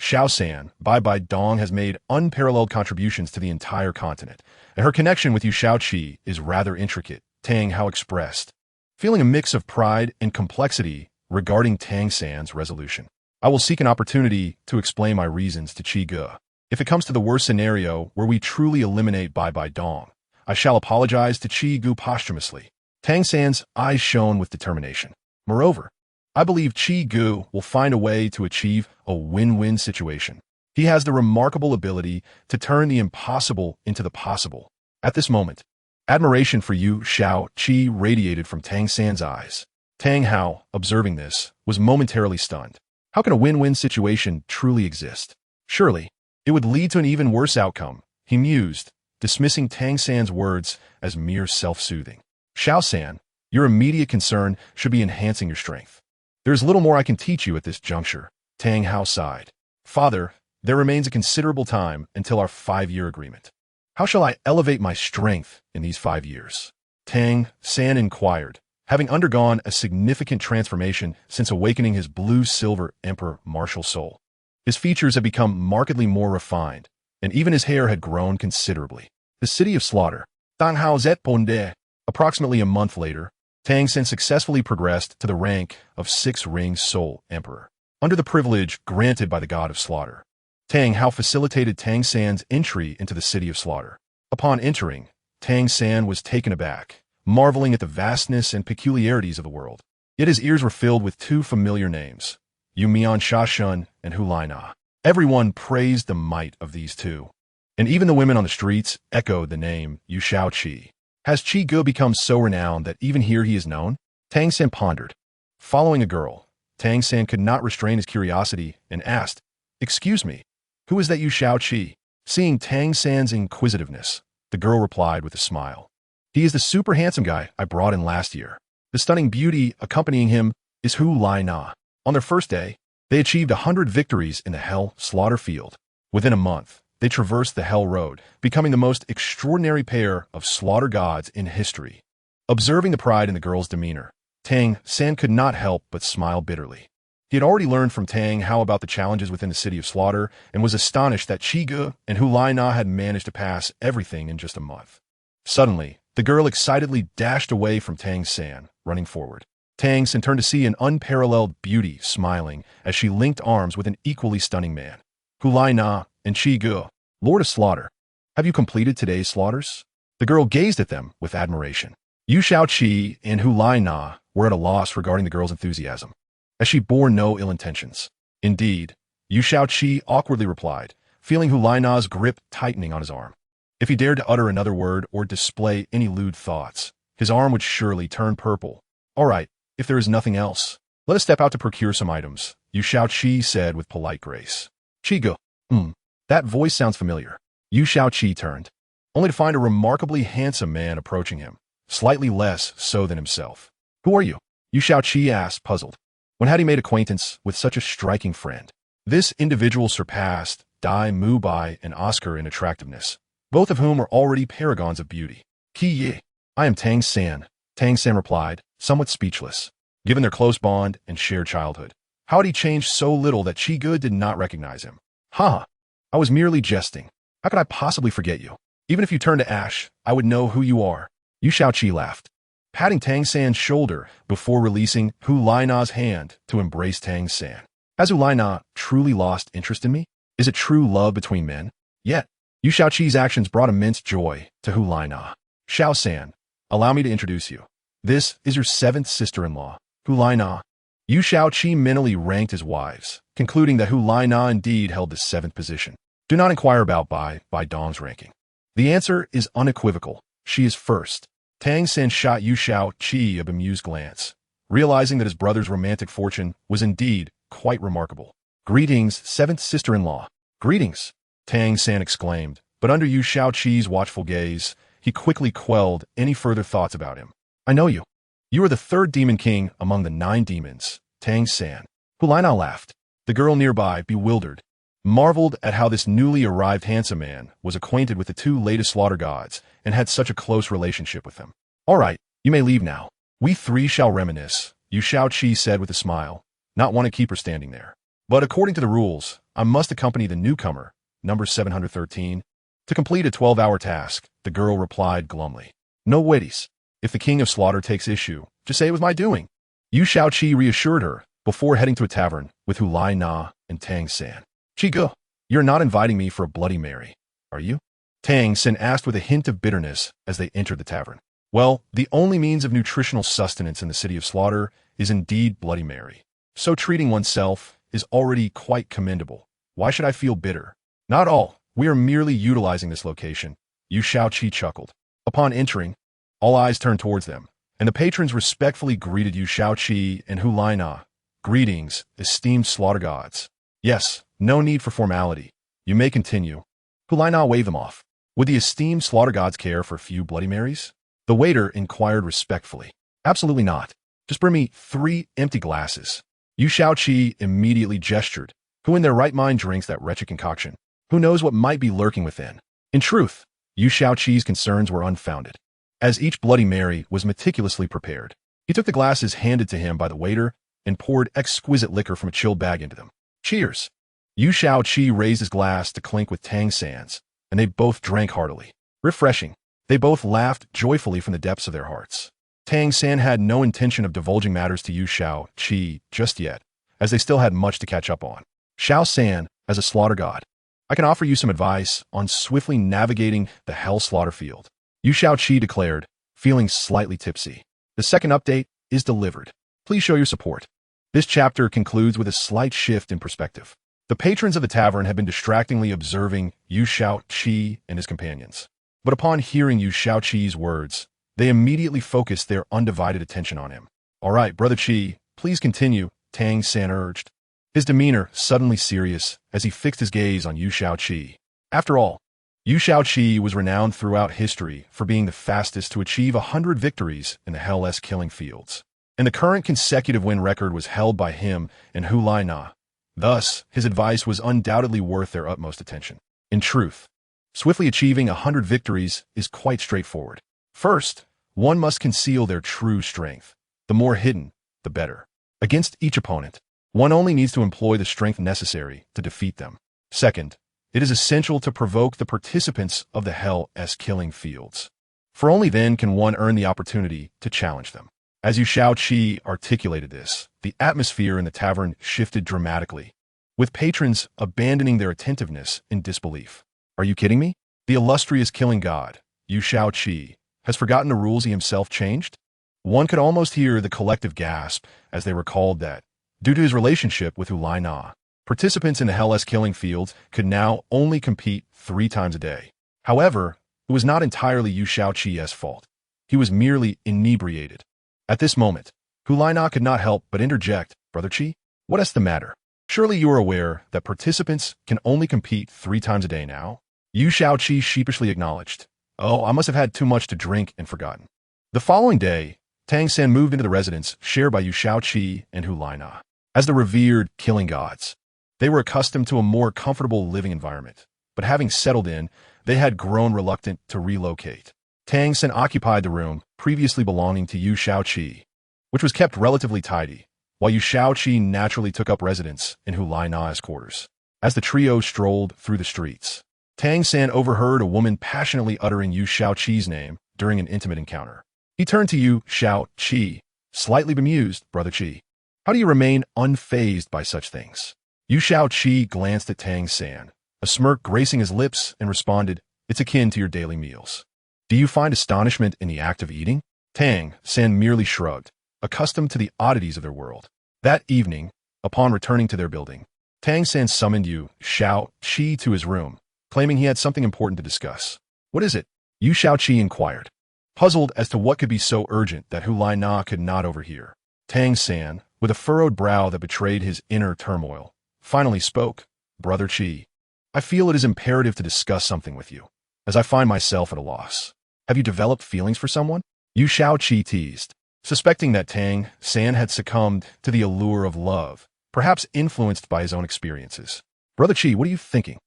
"Xiao San, Bai Bai Dong has made unparalleled contributions to the entire continent, and her connection with Yu Xiaoqi is rather intricate," Tang Hao expressed, feeling a mix of pride and complexity regarding Tang San's resolution. "I will seek an opportunity to explain my reasons to Qi Ge. If it comes to the worst scenario where we truly eliminate Bai Bai Dong, I shall apologize to Qi Ge posthumously." Tang San's eyes shone with determination. "Moreover, I believe Qi Ge will find a way to achieve a win-win situation. He has the remarkable ability to turn the impossible into the possible." At this moment, admiration for Yu Xiaoqi radiated from Tang San's eyes. Tang Hao, observing this, was momentarily stunned. How can a win-win situation truly exist? Surely, it would lead to an even worse outcome, he mused, dismissing Tang San's words as mere self-soothing. "Xiao San, your immediate concern should be enhancing your strength. There is little more I can teach you at this juncture," Tang Hao sighed. "Father, there remains a considerable time until our 5-year agreement. How shall I elevate my strength in these 5 years?" Tang San inquired, having undergone a significant transformation since awakening his blue-silver emperor martial soul. His features had become markedly more refined, and even his hair had grown considerably. The city of slaughter, Danhao Zetponde. Approximately a month later, Tang Sen successfully progressed to the rank of 6-ring soul emperor. Under the privilege granted by the god of slaughter, Tang Hao facilitated Tang San's entry into the city of slaughter. Upon entering, Tang San was taken aback, marveling at the vastness and peculiarities of the world. Yet his ears were filled with 2 familiar names, Yu Mian Shashun and Hu Lai Na. Everyone praised the might of these two, and even the women on the streets echoed the name Yu Xiaoqi. Has Qi Ge become so renowned that even here he is known? Tang San pondered. Following a girl, Tang San could not restrain his curiosity and asked, "Excuse me, who is that Yu Xiaoqi?" Seeing Tang San's inquisitiveness, the girl replied with a smile, "He is the super handsome guy I brought in last year. The stunning beauty accompanying him is Hu Lai Na." On their first day, they achieved 100 victories in the Hell Slaughter Field. Within a month, they traversed the Hell Road, becoming the most extraordinary pair of slaughter gods in history. Observing the pride in the girl's demeanor, Tang San could not help but smile bitterly. He had already learned from Tang Hao about the challenges within the city of slaughter and was astonished that Qi Ge and Hu Lai Na had managed to pass everything in just a month. Suddenly, the girl excitedly dashed away from Tang San, running forward. Tang San turned to see an unparalleled beauty smiling as she linked arms with an equally stunning man. Hu Lai Na and Qi Ge, Lord of Slaughter, have you completed today's slaughters? The girl gazed at them with admiration. Yu Xiaoqi and Hu Lai Na were at a loss regarding the girl's enthusiasm, as she bore no ill intentions. Indeed, Yu Xiaoqi awkwardly replied, feeling Hu Lai Na's grip tightening on his arm. If he dared to utter another word or display any lewd thoughts, his arm would surely turn purple. "All right, if there is nothing else, let us step out to procure some items," Yu Xiaoqi said with polite grace. "Qi Ge, that voice sounds familiar." Yu Xiaoqi turned, only to find a remarkably handsome man approaching him, slightly less so than himself. "Who are you?" Yu Xiaoqi asked, puzzled. When had he made acquaintance with such a striking friend? This individual surpassed Dai Mu Bai and Oscar in attractiveness, both of whom were already paragons of beauty. Qi Yi, I am Tang San, Tang San replied, somewhat speechless. Given their close bond and shared childhood, how had he changed so little that Qi Ge did not recognize him? Ha! I was merely jesting. How could I possibly forget you? Even if you turned to ash, I would know who you are. Yu Shaoqi laughed, patting Tang San's shoulder before releasing Hu Laina's hand to embrace Tang San. Has Hu Laina truly lost interest in me? Is it true love between men? Yet, Yu Shaoqi's actions brought immense joy to Hu Laina. Xiao San, allow me to introduce you. This is your seventh sister-in-law, Hu Laina. Yu Shaoqi mentally ranked his wives, concluding that Hu Laina indeed held the seventh position. Do not inquire about Bai Dong's ranking. The answer is unequivocal. She is first. Tang San shot Yu Shaoqi a bemused glance, realizing that his brother's romantic fortune was indeed quite remarkable. Greetings, seventh sister-in-law. Greetings, Tang San exclaimed, but under Yu Shaoqi's watchful gaze, he quickly quelled any further thoughts about him. I know you. You are the third demon king among the 9 demons, Tang San. Hu Laina laughed. The girl nearby, bewildered, marveled at how this newly arrived handsome man was acquainted with the 2 latest slaughter gods and had such a close relationship with them. All right, you may leave now. We 3 shall reminisce, Yu Shaoqi said with a smile, not want to keep her standing there. But according to the rules, I must accompany the newcomer, number 713, to complete a 12-hour task, the girl replied glumly. No waities. If the king of slaughter takes issue, just say it was my doing. Yu Shaoqi reassured her before heading to a tavern with Hu Laina and Tang San. Qi Ge, you're not inviting me for a Bloody Mary, are you? Tang San asked with a hint of bitterness as they entered the tavern. Well, the only means of nutritional sustenance in the city of slaughter is indeed Bloody Mary. So treating oneself is already quite commendable. Why should I feel bitter? Not all. We are merely utilizing this location. Yu Shaoqi chuckled. Upon entering, all eyes turned towards them, and the patrons respectfully greeted Yu Shaoqi and Hu Laina. Greetings, esteemed slaughter gods. Yes, no need for formality. You may continue. Hu Laina waved them off. Would the esteemed slaughter gods care for a few Bloody Marys? The waiter inquired respectfully. Absolutely not. Just bring me 3 empty glasses. Yu Shaoqi immediately gestured. Who in their right mind drinks that wretched concoction? Who knows what might be lurking within? In truth, Yu Shaoqi's concerns were unfounded, as each Bloody Mary was meticulously prepared. He took the glasses handed to him by the waiter and poured exquisite liquor from a chilled bag into them. Cheers! Yu Shaoqi raised his glass to clink with Tang San's, and they both drank heartily. Refreshing. They both laughed joyfully from the depths of their hearts. Tang San had no intention of divulging matters to Yu Shaoqi just yet, as they still had much to catch up on. Xiao San, as a slaughter god, I can offer you some advice on swiftly navigating the hell slaughter field, Yu Shaoqi declared, feeling slightly tipsy. The second update is delivered. Please show your support. This chapter concludes with a slight shift in perspective. The patrons of the tavern had been distractingly observing Yu Shaoqi and his companions. But upon hearing Yu Shaoqi's words, they immediately focused their undivided attention on him. All right, Brother Qi, please continue, Tang San urged, his demeanor suddenly serious as he fixed his gaze on Yu Shaoqi. After all, Yu Shaoqi was renowned throughout history for being the fastest to achieve 100 victories in the Hell-S killing fields, and the current consecutive win record was held by him and Hu Laina. Thus, his advice was undoubtedly worth their utmost attention. In truth, swiftly achieving 100 victories is quite straightforward. First, one must conceal their true strength. The more hidden, the better. Against each opponent, one only needs to employ the strength necessary to defeat them. Second, it is essential to provoke the participants of the Hell-S killing fields, for only then can one earn the opportunity to challenge them. As Yu Shaoqi articulated this, the atmosphere in the tavern shifted dramatically, with patrons abandoning their attentiveness in disbelief. Are you kidding me? The illustrious killing god, Yu Shaoqi, has forgotten the rules he himself changed? One could almost hear the collective gasp as they recalled that, due to his relationship with Hu Laina, participants in the Hell-S killing fields could now only compete 3 times a day. However, it was not entirely Yu Shaoqi's fault. He was merely inebriated. At this moment, Hu Laina could not help but interject, Brother Qi, what is the matter? Surely you are aware that participants can only compete 3 times a day now? Yu Shaoqi sheepishly acknowledged, Oh, I must have had too much to drink and forgotten. The following day, Tang San moved into the residence shared by Yu Shaoqi and Hu Laina. as the revered killing gods. They were accustomed to a more comfortable living environment, but having settled in, they had grown reluctant to relocate. Tang Sen occupied the room previously belonging to Yu Shaoqi, which was kept relatively tidy, while Yu Shaoqi naturally took up residence in Hu Lai Na's quarters. As the trio strolled through the streets, Tang San overheard a woman passionately uttering Yu Shaoqi's name during an intimate encounter. He turned to Yu Shaoqi, slightly bemused, "Brother Qi, how do you remain unfazed by such things?" Yu Shaoqi glanced at Tang San, a smirk gracing his lips, and responded, "It's akin to your daily meals. Do you find astonishment in the act of eating?" Tang San merely shrugged, accustomed to the oddities of their world. That evening, upon returning to their building, Tang San summoned Yu Shaoqi to his room, claiming he had something important to discuss. "What is it?" Yu Shaoqi inquired, puzzled as to what could be so urgent that Hu Lai Na could not overhear. Tang San, with a furrowed brow that betrayed his inner turmoil, finally spoke, "Brother Qi, I feel it is imperative to discuss something with you, as I find myself at a loss. Have you developed feelings for someone?" Yu Shaoqi teased, suspecting that Tang San had succumbed to the allure of love, perhaps influenced by his own experiences. "Brother Qi, what are you thinking?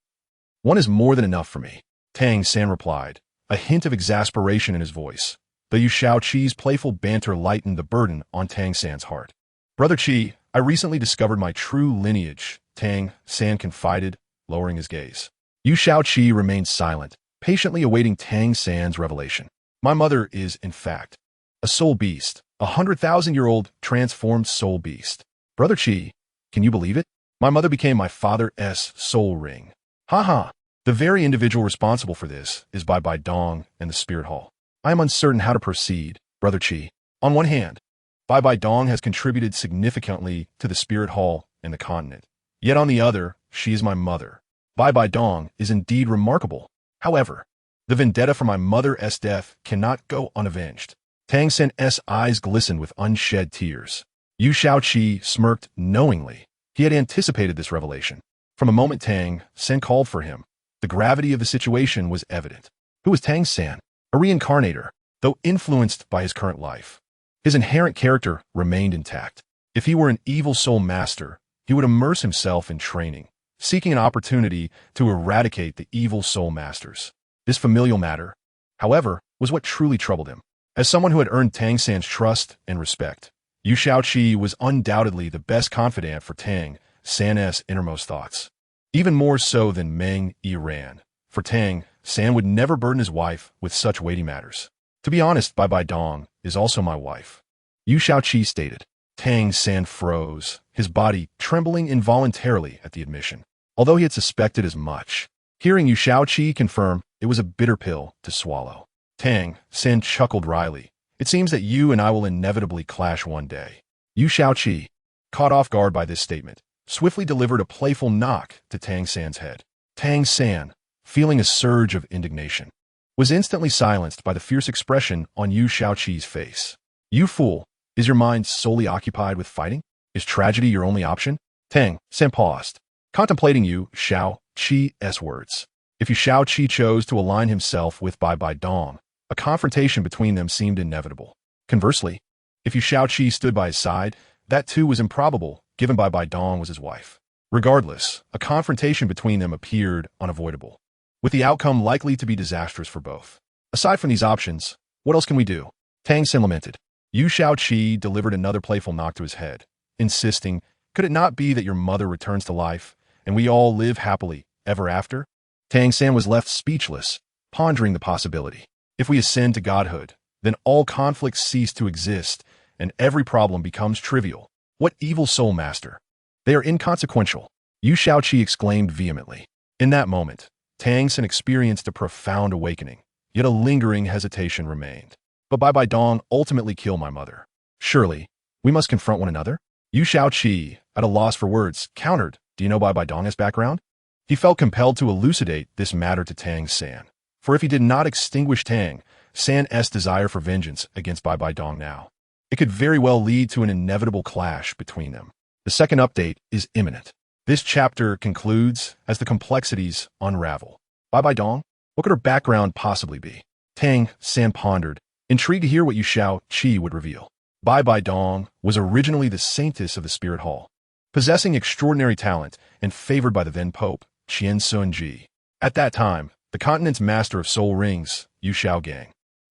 One is more than enough for me," Tang San replied, a hint of exasperation in his voice, though Yu Shaoqi's playful banter lightened the burden on Tang San's heart. "Brother Qi, I recently discovered my true lineage," Tang San confided, lowering his gaze. Yu Shaoqi remained silent, patiently awaiting Tang San's revelation. "My mother is, in fact, a soul beast, 100,000-year-old transformed soul beast. Brother Qi, can you believe it? My mother became my father's soul ring. Ha. The very individual responsible for this is Bai Dong and the Spirit Hall. I am uncertain how to proceed, Brother Qi. On one hand, Bai Dong has contributed significantly to the Spirit Hall and the continent. Yet on the other, she is my mother. Bai Dong is indeed remarkable. However, the vendetta for my mother's death cannot go unavenged." Tang San's eyes glistened with unshed tears. Yu Shaoqi smirked knowingly. He had anticipated this revelation. From the moment Tang San called for him, the gravity of the situation was evident. Who was Tang San? A reincarnator, though influenced by his current life. His inherent character remained intact. If he were an evil soul master, he would immerse himself in training, seeking an opportunity to eradicate the evil soul masters. This familial matter, however, was what truly troubled him. As someone who had earned Tang San's trust and respect, Yu Shaoqi was undoubtedly the best confidant for Tang San's innermost thoughts. Even more so than Meng Yiran, for Tang San would never burden his wife with such weighty matters. "To be honest, Bai Dong is also my wife," Yu Shaoqi stated. Tang San froze, his body trembling involuntarily at the admission, although he had suspected as much. Hearing Yu Shaoqi confirm, it was a bitter pill to swallow. Tang San chuckled wryly. "It seems that you and I will inevitably clash one day." Yu Shaoqi, caught off guard by this statement, swiftly delivered a playful knock to Tang San's head. Tang San, feeling a surge of indignation, was instantly silenced by the fierce expression on Yu Shaoqi's face. "You fool, is your mind solely occupied with fighting? Is tragedy your only option?" Tang San paused, contemplating Yu Shaoqi's words. If Yu Shaoqi chose to align himself with Bai Dong, a confrontation between them seemed inevitable. Conversely, if Yu Shaoqi stood by his side, that too was improbable, given Bai Dong was his wife. Regardless, a confrontation between them appeared unavoidable, with the outcome likely to be disastrous for both. "Aside from these options, what else can we do?" Tang San lamented. Yu Shaoqi delivered another playful knock to his head, insisting, "Could it not be that your mother returns to life, and we all live happily ever after?" Tang San was left speechless, pondering the possibility. If we ascend to godhood, then all conflicts cease to exist, and every problem becomes trivial. What evil soul master? They are inconsequential, Yu Shaoqi exclaimed vehemently. In that moment, Tang San experienced a profound awakening, yet a lingering hesitation remained. "But Bai Dong ultimately killed my mother. Surely, we must confront one another?" Yu Shaoqi, at a loss for words, countered, "Do you know Bai Dong's background?" He felt compelled to elucidate this matter to Tang San, for if he did not extinguish Tang San's desire for vengeance against Bai Dong now, it could very well lead to an inevitable clash between them. The second update is imminent. This chapter concludes as the complexities unravel. Bai Dong? What could her background possibly be? Tang San pondered, intrigued to hear what Yu Shaoqi would reveal. Bai Dong was originally the saintess of the Spirit Hall, possessing extraordinary talent and favored by the then Pope, Qian Sunji. At that time, the continent's master of soul rings, Yu Xiaogang,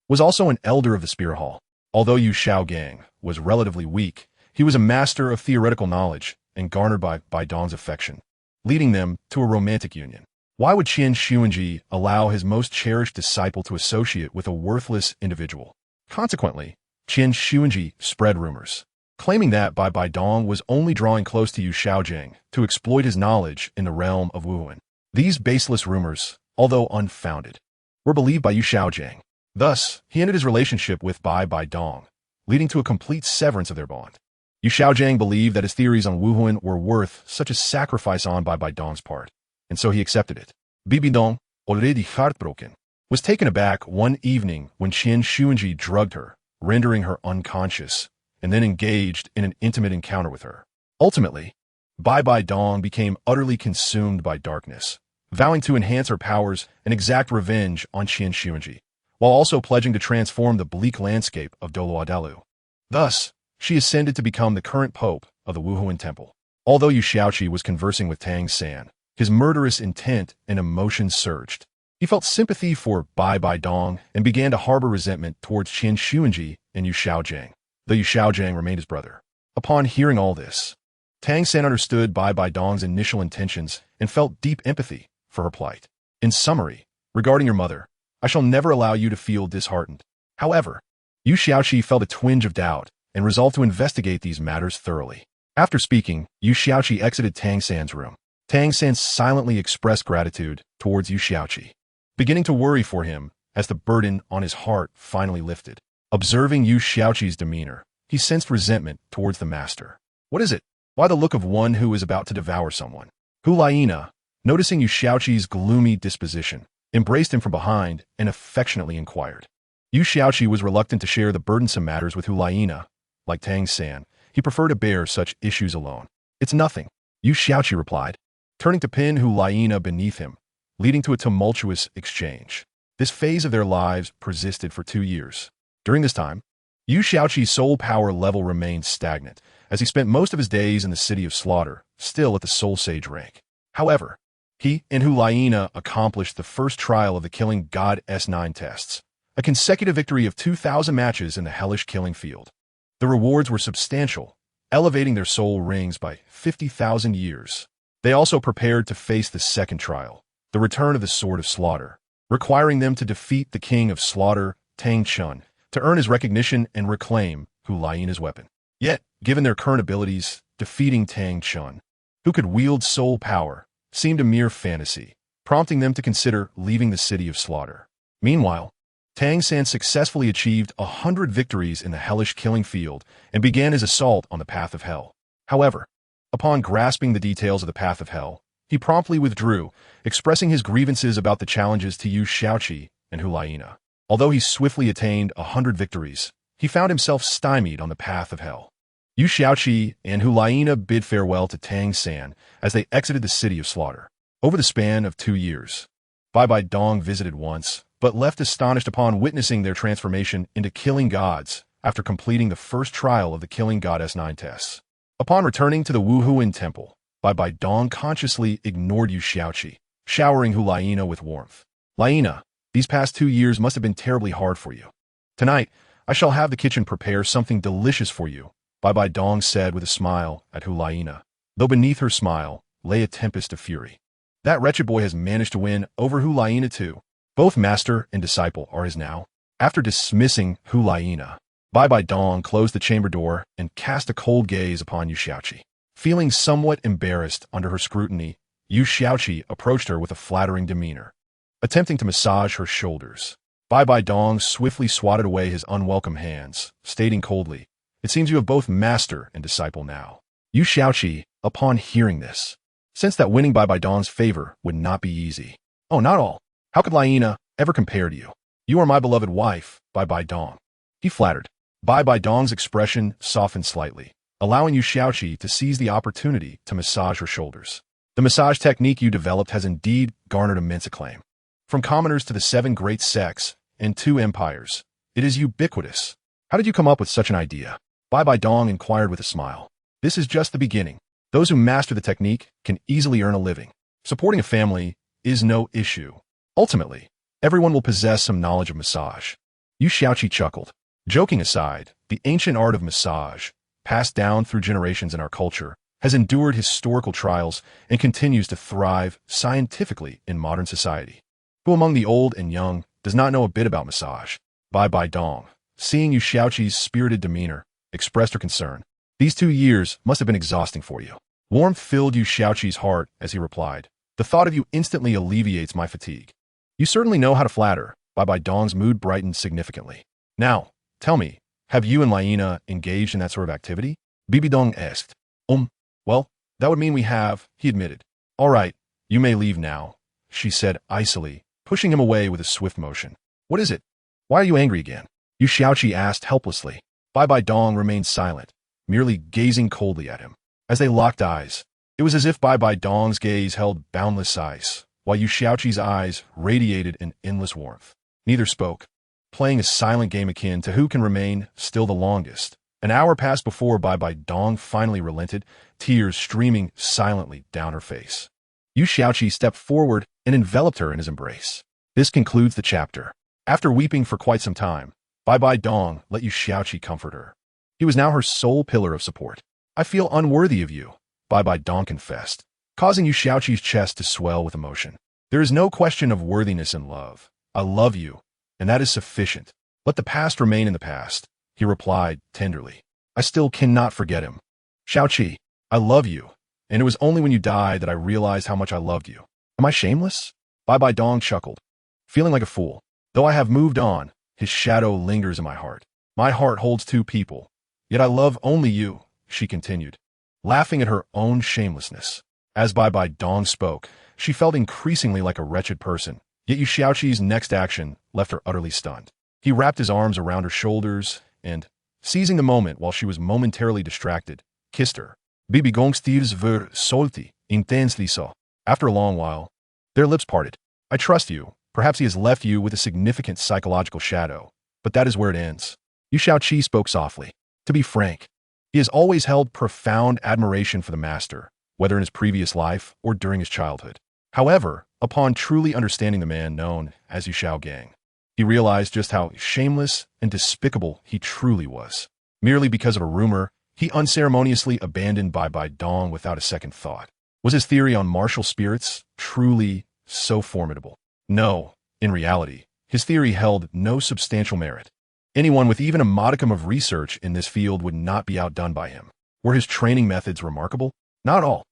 was also an elder of the Spear Hall. Although Yu Xiaogang was relatively weak, he was a master of theoretical knowledge and garnered by Dong's affection, leading them to a romantic union. Why would Qian Xuanji allow his most cherished disciple to associate with a worthless individual? Consequently, Qian Xuanji spread rumors, claiming that Bai Dong was only drawing close to Yu Xiaogang to exploit his knowledge in the realm of Wuhuan. These baseless rumors, although unfounded, were believed by Yu Xiaogang. Thus, he ended his relationship with Bai Dong, leading to a complete severance of their bond. Yu Xiaogang believed that his theories on Wuhuan were worth such a sacrifice on Bai Dong's part, and so he accepted it. Bibi Dong, already heartbroken, was taken aback one evening when Qian Xuanji drugged her, rendering her unconscious, and then engaged in an intimate encounter with her. Ultimately, Bai Dong became utterly consumed by darkness, vowing to enhance her powers and exact revenge on Qian Xuanji, while also pledging to transform the bleak landscape of Dalu. Thus, she ascended to become the current pope of the Wuhuan Temple. Although Yu Xiaoqi was conversing with Tang San, his murderous intent and emotions surged. He felt sympathy for Bai Dong and began to harbor resentment towards Qian Xuanji and Yu Xiaogang, though Yu Xiaogang remained his brother. Upon hearing all this, Tang San understood Bai Dong's initial intentions and felt deep empathy for her plight. In summary, regarding your mother, I shall never allow you to feel disheartened. However, Yu Xiaoqi felt a twinge of doubt and resolved to investigate these matters thoroughly. After speaking, Yu Xiaoqi exited Tang San's room. Tang San silently expressed gratitude towards Yu Xiaoqi, beginning to worry for him as the burden on his heart finally lifted. Observing Yu Xiaoqi's demeanor, he sensed resentment towards the master. What is it? Why the look of one who is about to devour someone? Hu Laina, noticing Yu Xiaoqi's gloomy disposition, embraced him from behind and affectionately inquired. Yu Xiaoqi was reluctant to share the burdensome matters with Hu Laina. Like Tang San, he preferred to bear such issues alone. It's nothing, Yu Xiaoqi replied, turning to pin Hu Laina beneath him, leading to a tumultuous exchange. This phase of their lives persisted for 2 years. During this time, Yu Xiaoqi's soul power level remained stagnant, as he spent most of his days in the city of slaughter, still at the soul sage rank. However, he and Hu Laina accomplished the first trial of the Killing God S9 tests, a consecutive victory of 2,000 matches in the hellish killing field. The rewards were substantial, elevating their soul rings by 50,000 years. They also prepared to face the second trial, the return of the Sword of Slaughter, requiring them to defeat the King of Slaughter, Tang Chun, to earn his recognition and reclaim Hu Laina's weapon. Yet, given their current abilities, defeating Tang Chun, who could wield soul power, seemed a mere fantasy, prompting them to consider leaving the city of slaughter. Meanwhile, Tang San successfully achieved 100 victories in the hellish killing field and began his assault on the path of hell. However, upon grasping the details of the path of hell, he promptly withdrew, expressing his grievances about the challenges to Yu Xiaoqi and Hu Laina. Although he swiftly attained 100 victories, he found himself stymied on the path of hell. Yu Xiaoqi and Hu Laina bid farewell to Tang San as they exited the city of slaughter. Over the span of 2 years, Bai Dong visited once, but left astonished upon witnessing their transformation into killing gods after completing the first trial of the Killing God S9 tests. Upon returning to the Wuhuan Temple, Bai Dong consciously ignored Yu Xiaoqi, showering Hu Laina with warmth. Laina, these past 2 years must have been terribly hard for you. Tonight, I shall have the kitchen prepare something delicious for you, Bai Dong said with a smile at Hu Laina, though beneath her smile lay a tempest of fury. That wretched boy has managed to win over Hu Laina too. Both master and disciple are his now. After dismissing Hu Laina, Bai Dong closed the chamber door and cast a cold gaze upon Yu Xiaoqi. Feeling somewhat embarrassed under her scrutiny, Yu Xiaoqi approached her with a flattering demeanor, attempting to massage her shoulders. Bai Dong swiftly swatted away his unwelcome hands, stating coldly, "It seems you have both master and disciple now." Yu Xiaoqi, upon hearing this, sensed that winning Bai Dong's favor would not be easy. "Oh, not all. How could Laina ever compare to you? You are my beloved wife, Bai Dong." He flattered. Bai Dong's expression softened slightly, allowing Yu Xiaoqi to seize the opportunity to massage her shoulders. The massage technique you developed has indeed garnered immense acclaim. From commoners to the 7 great sects and 2 empires, it is ubiquitous. How did you come up with such an idea? Bai Dong inquired with a smile. This is just the beginning. Those who master the technique can easily earn a living. Supporting a family is no issue. Ultimately, everyone will possess some knowledge of massage. Yu Xiaoqi chuckled. Joking aside, the ancient art of massage, passed down through generations in our culture, has endured historical trials and continues to thrive scientifically in modern society. Who among the old and young does not know a bit about massage? Bai Dong, seeing Yu Xiaoqi's spirited demeanor, expressed her concern. These 2 years must have been exhausting for you. Warmth filled Yu Xiaoqi's heart as he replied, the thought of you instantly alleviates my fatigue. You certainly know how to flatter. Bai Dong's mood brightened significantly. Now, tell me, have you and Laina engaged in that sort of activity? Bibi Dong asked. Well, that would mean we have, he admitted. All right, you may leave now, she said icily, pushing him away with a swift motion. What is it? Why are you angry again? Yu Xiaoqi asked helplessly. Bai Dong remained silent, merely gazing coldly at him. As they locked eyes, it was as if Bai Dong's gaze held boundless ice, while Yu Xiaoqi's eyes radiated an endless warmth. Neither spoke, playing a silent game akin to who can remain still the longest. An hour passed before Bai Dong finally relented, tears streaming silently down her face. Yu Xiaoqi stepped forward and enveloped her in his embrace. This concludes the chapter. After weeping for quite some time, Bai Dong let Yu Xiaoqi comfort her. He was now her sole pillar of support. I feel unworthy of you, Bai Dong confessed, causing Yu Xiaoqi's chest to swell with emotion. There is no question of worthiness in love. I love you, and that is sufficient. Let the past remain in the past, he replied tenderly. I still cannot forget him. Xiaoqi, I love you, and it was only when you died that I realized how much I loved you. Am I shameless? Bai Dong chuckled, feeling like a fool. Though I have moved on, his shadow lingers in my heart. My heart holds 2 people, yet I love only you, she continued, laughing at her own shamelessness. As Bai Dong spoke, she felt increasingly like a wretched person, yet Yu Xiaoqi's next action left her utterly stunned. He wrapped his arms around her shoulders and, seizing the moment while she was momentarily distracted, kissed her. Bibi Gongstives ver solti, intensely so. After a long while, their lips parted. I trust you. Perhaps he has left you with a significant psychological shadow, but that is where it ends. Yu Xiaoqi spoke softly. To be frank, he has always held profound admiration for the master, whether in his previous life or during his childhood. However, upon truly understanding the man known as Yu Xiaogang, he realized just how shameless and despicable he truly was. Merely because of a rumor, he unceremoniously abandoned Bai Dong without a second thought. Was his theory on martial spirits truly so formidable? No, in reality, his theory held no substantial merit. Anyone with even a modicum of research in this field would not be outdone by him. Were his training methods remarkable? Not at all.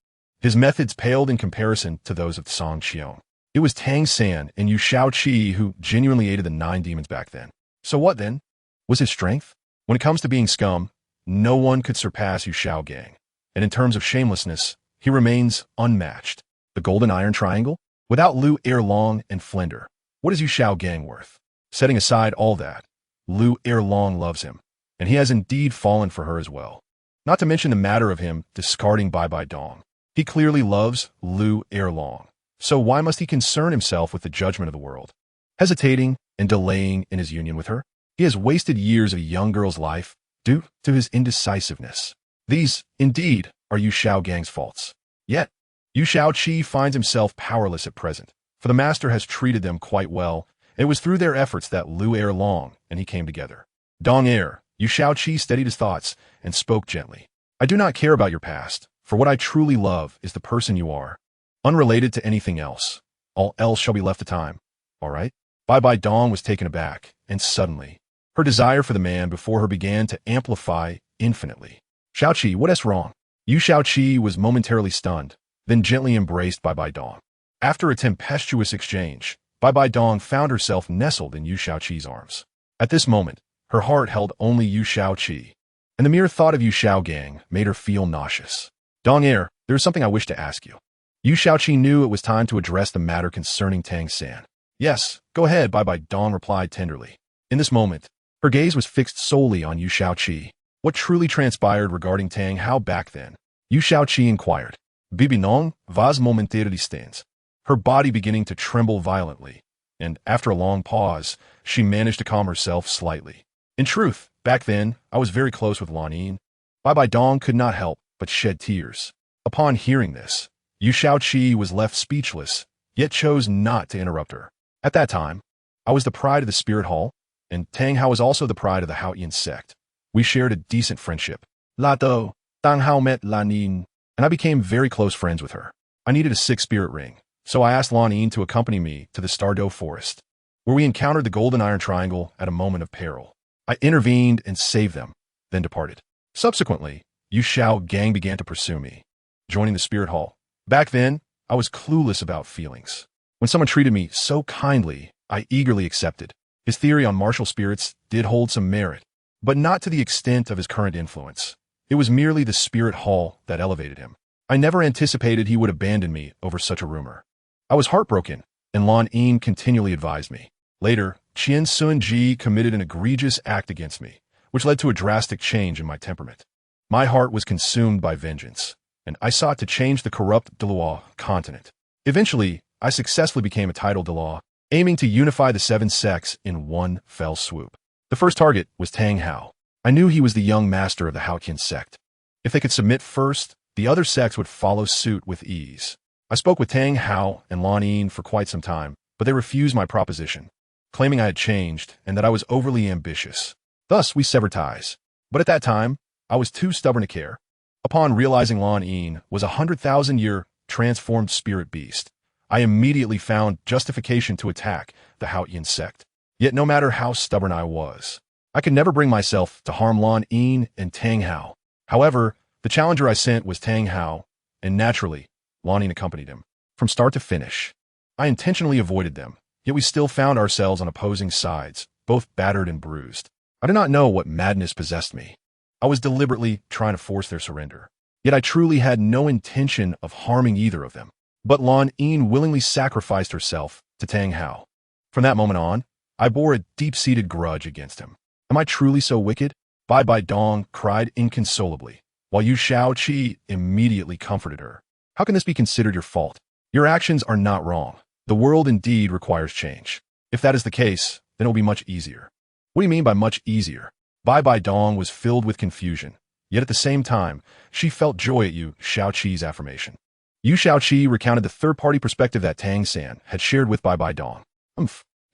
His methods paled in comparison to those of Song Qiong. It was Tang San and Yu Xiaoqi who genuinely aided the 9 demons back then. So what then? Was his strength? When it comes to being scum, no one could surpass Yu Xiaogang. And in terms of shamelessness, he remains unmatched. The Golden Iron Triangle? Without Lu Erlong and Flender, what is Yu Xiaogang worth? Setting aside all that, Lu Erlong loves him, and he has indeed fallen for her as well. Not to mention the matter of him discarding Bai Dong. He clearly loves Lu Erlong. So why must he concern himself with the judgment of the world? Hesitating and delaying in his union with her, he has wasted years of a young girl's life due to his indecisiveness. These, indeed, are Yu Xiaogang's faults. Yet, Yu Xiaoqi finds himself powerless at present, for the master has treated them quite well. It was through their efforts that Lu Erlong and he came together. Dong Yu Xiaoqi steadied his thoughts and spoke gently. I do not care about your past, for what I truly love is the person you are, unrelated to anything else. All else shall be left to time. All right? Bai Dong was taken aback, and suddenly, her desire for the man before her began to amplify infinitely. Xiaoqi, what is wrong? Yu Xiaoqi was momentarily stunned, then gently embraced Bai Dong. After a tempestuous exchange, Bai Dong found herself nestled in Yu Xiaoqi's arms. At this moment, her heart held only Yu Xiaoqi, and the mere thought of Yu Xiaogang made her feel nauseous. Dong there is something I wish to ask you. Yu Xiaoqi knew it was time to address the matter concerning Tang San. Yes, go ahead, Bai Dong replied tenderly. In this moment, her gaze was fixed solely on Yu Xiaoqi. What truly transpired regarding Tang Hao back then? Yu Xiaoqi inquired. Bibi Nong vas momentarily stands, her body beginning to tremble violently, and after a long pause, she managed to calm herself slightly. In truth, back then, I was very close with Lan Yin. Bai Dong could not help but shed tears. Upon hearing this, Yu Shaoqi was left speechless, yet chose not to interrupt her. At that time, I was the pride of the spirit hall, and Tang Hao was also the pride of the Haotian sect. We shared a decent friendship. La Do, Tang Hao met Lan Yin, and I became very close friends with her. I needed a sixth spirit ring, so I asked Lan Yin to accompany me to the Stardow Forest, where we encountered the Golden Iron Triangle at a moment of peril. I intervened and saved them, then departed. Subsequently, Yu Shao gang began to pursue me, joining the spirit hall. Back then, I was clueless about feelings. When someone treated me so kindly, I eagerly accepted. His theory on martial spirits did hold some merit, but not to the extent of his current influence. It was merely the spirit hall that elevated him. I never anticipated he would abandon me over such a rumor. I was heartbroken, and Lan Yin continually advised me. Later, Qian Sun-ji committed an egregious act against me, which led to a drastic change in my temperament. My heart was consumed by vengeance, and I sought to change the corrupt Douluo continent. Eventually, I successfully became a titled Douluo, aiming to unify the 7 sects in one fell swoop. The first target was Tang Hao. I knew he was the young master of the Haotian sect. If they could submit first, the other sects would follow suit with ease. I spoke with Tang Hao and Lan Yin for quite some time, but they refused my proposition, claiming I had changed and that I was overly ambitious. Thus, we severed ties. But at that time, I was too stubborn to care. Upon realizing Lan Yin was a 100,000-year transformed spirit beast, I immediately found justification to attack the Haotian sect. Yet no matter how stubborn I was, I could never bring myself to harm Lan Yin and Tang Hao. However, the challenger I sent was Tang Hao, and naturally, Lan Yin accompanied him. From start to finish, I intentionally avoided them, yet we still found ourselves on opposing sides, both battered and bruised. I did not know what madness possessed me. I was deliberately trying to force their surrender. Yet I truly had no intention of harming either of them. But Lan Yin willingly sacrificed herself to Tang Hao. From that moment on, I bore a deep-seated grudge against him. Am I truly so wicked? Bai Bai Dong cried inconsolably, while Yu Shaoqi immediately comforted her. How can this be considered your fault? Your actions are not wrong. The world indeed requires change. If that is the case, then it will be much easier. What do you mean by much easier? Bai Bai Dong was filled with confusion, yet at the same time, she felt joy at Yu Shaoqi's affirmation. Yu Shaoqi recounted the third-party perspective that Tang San had shared with Bai Bai Dong.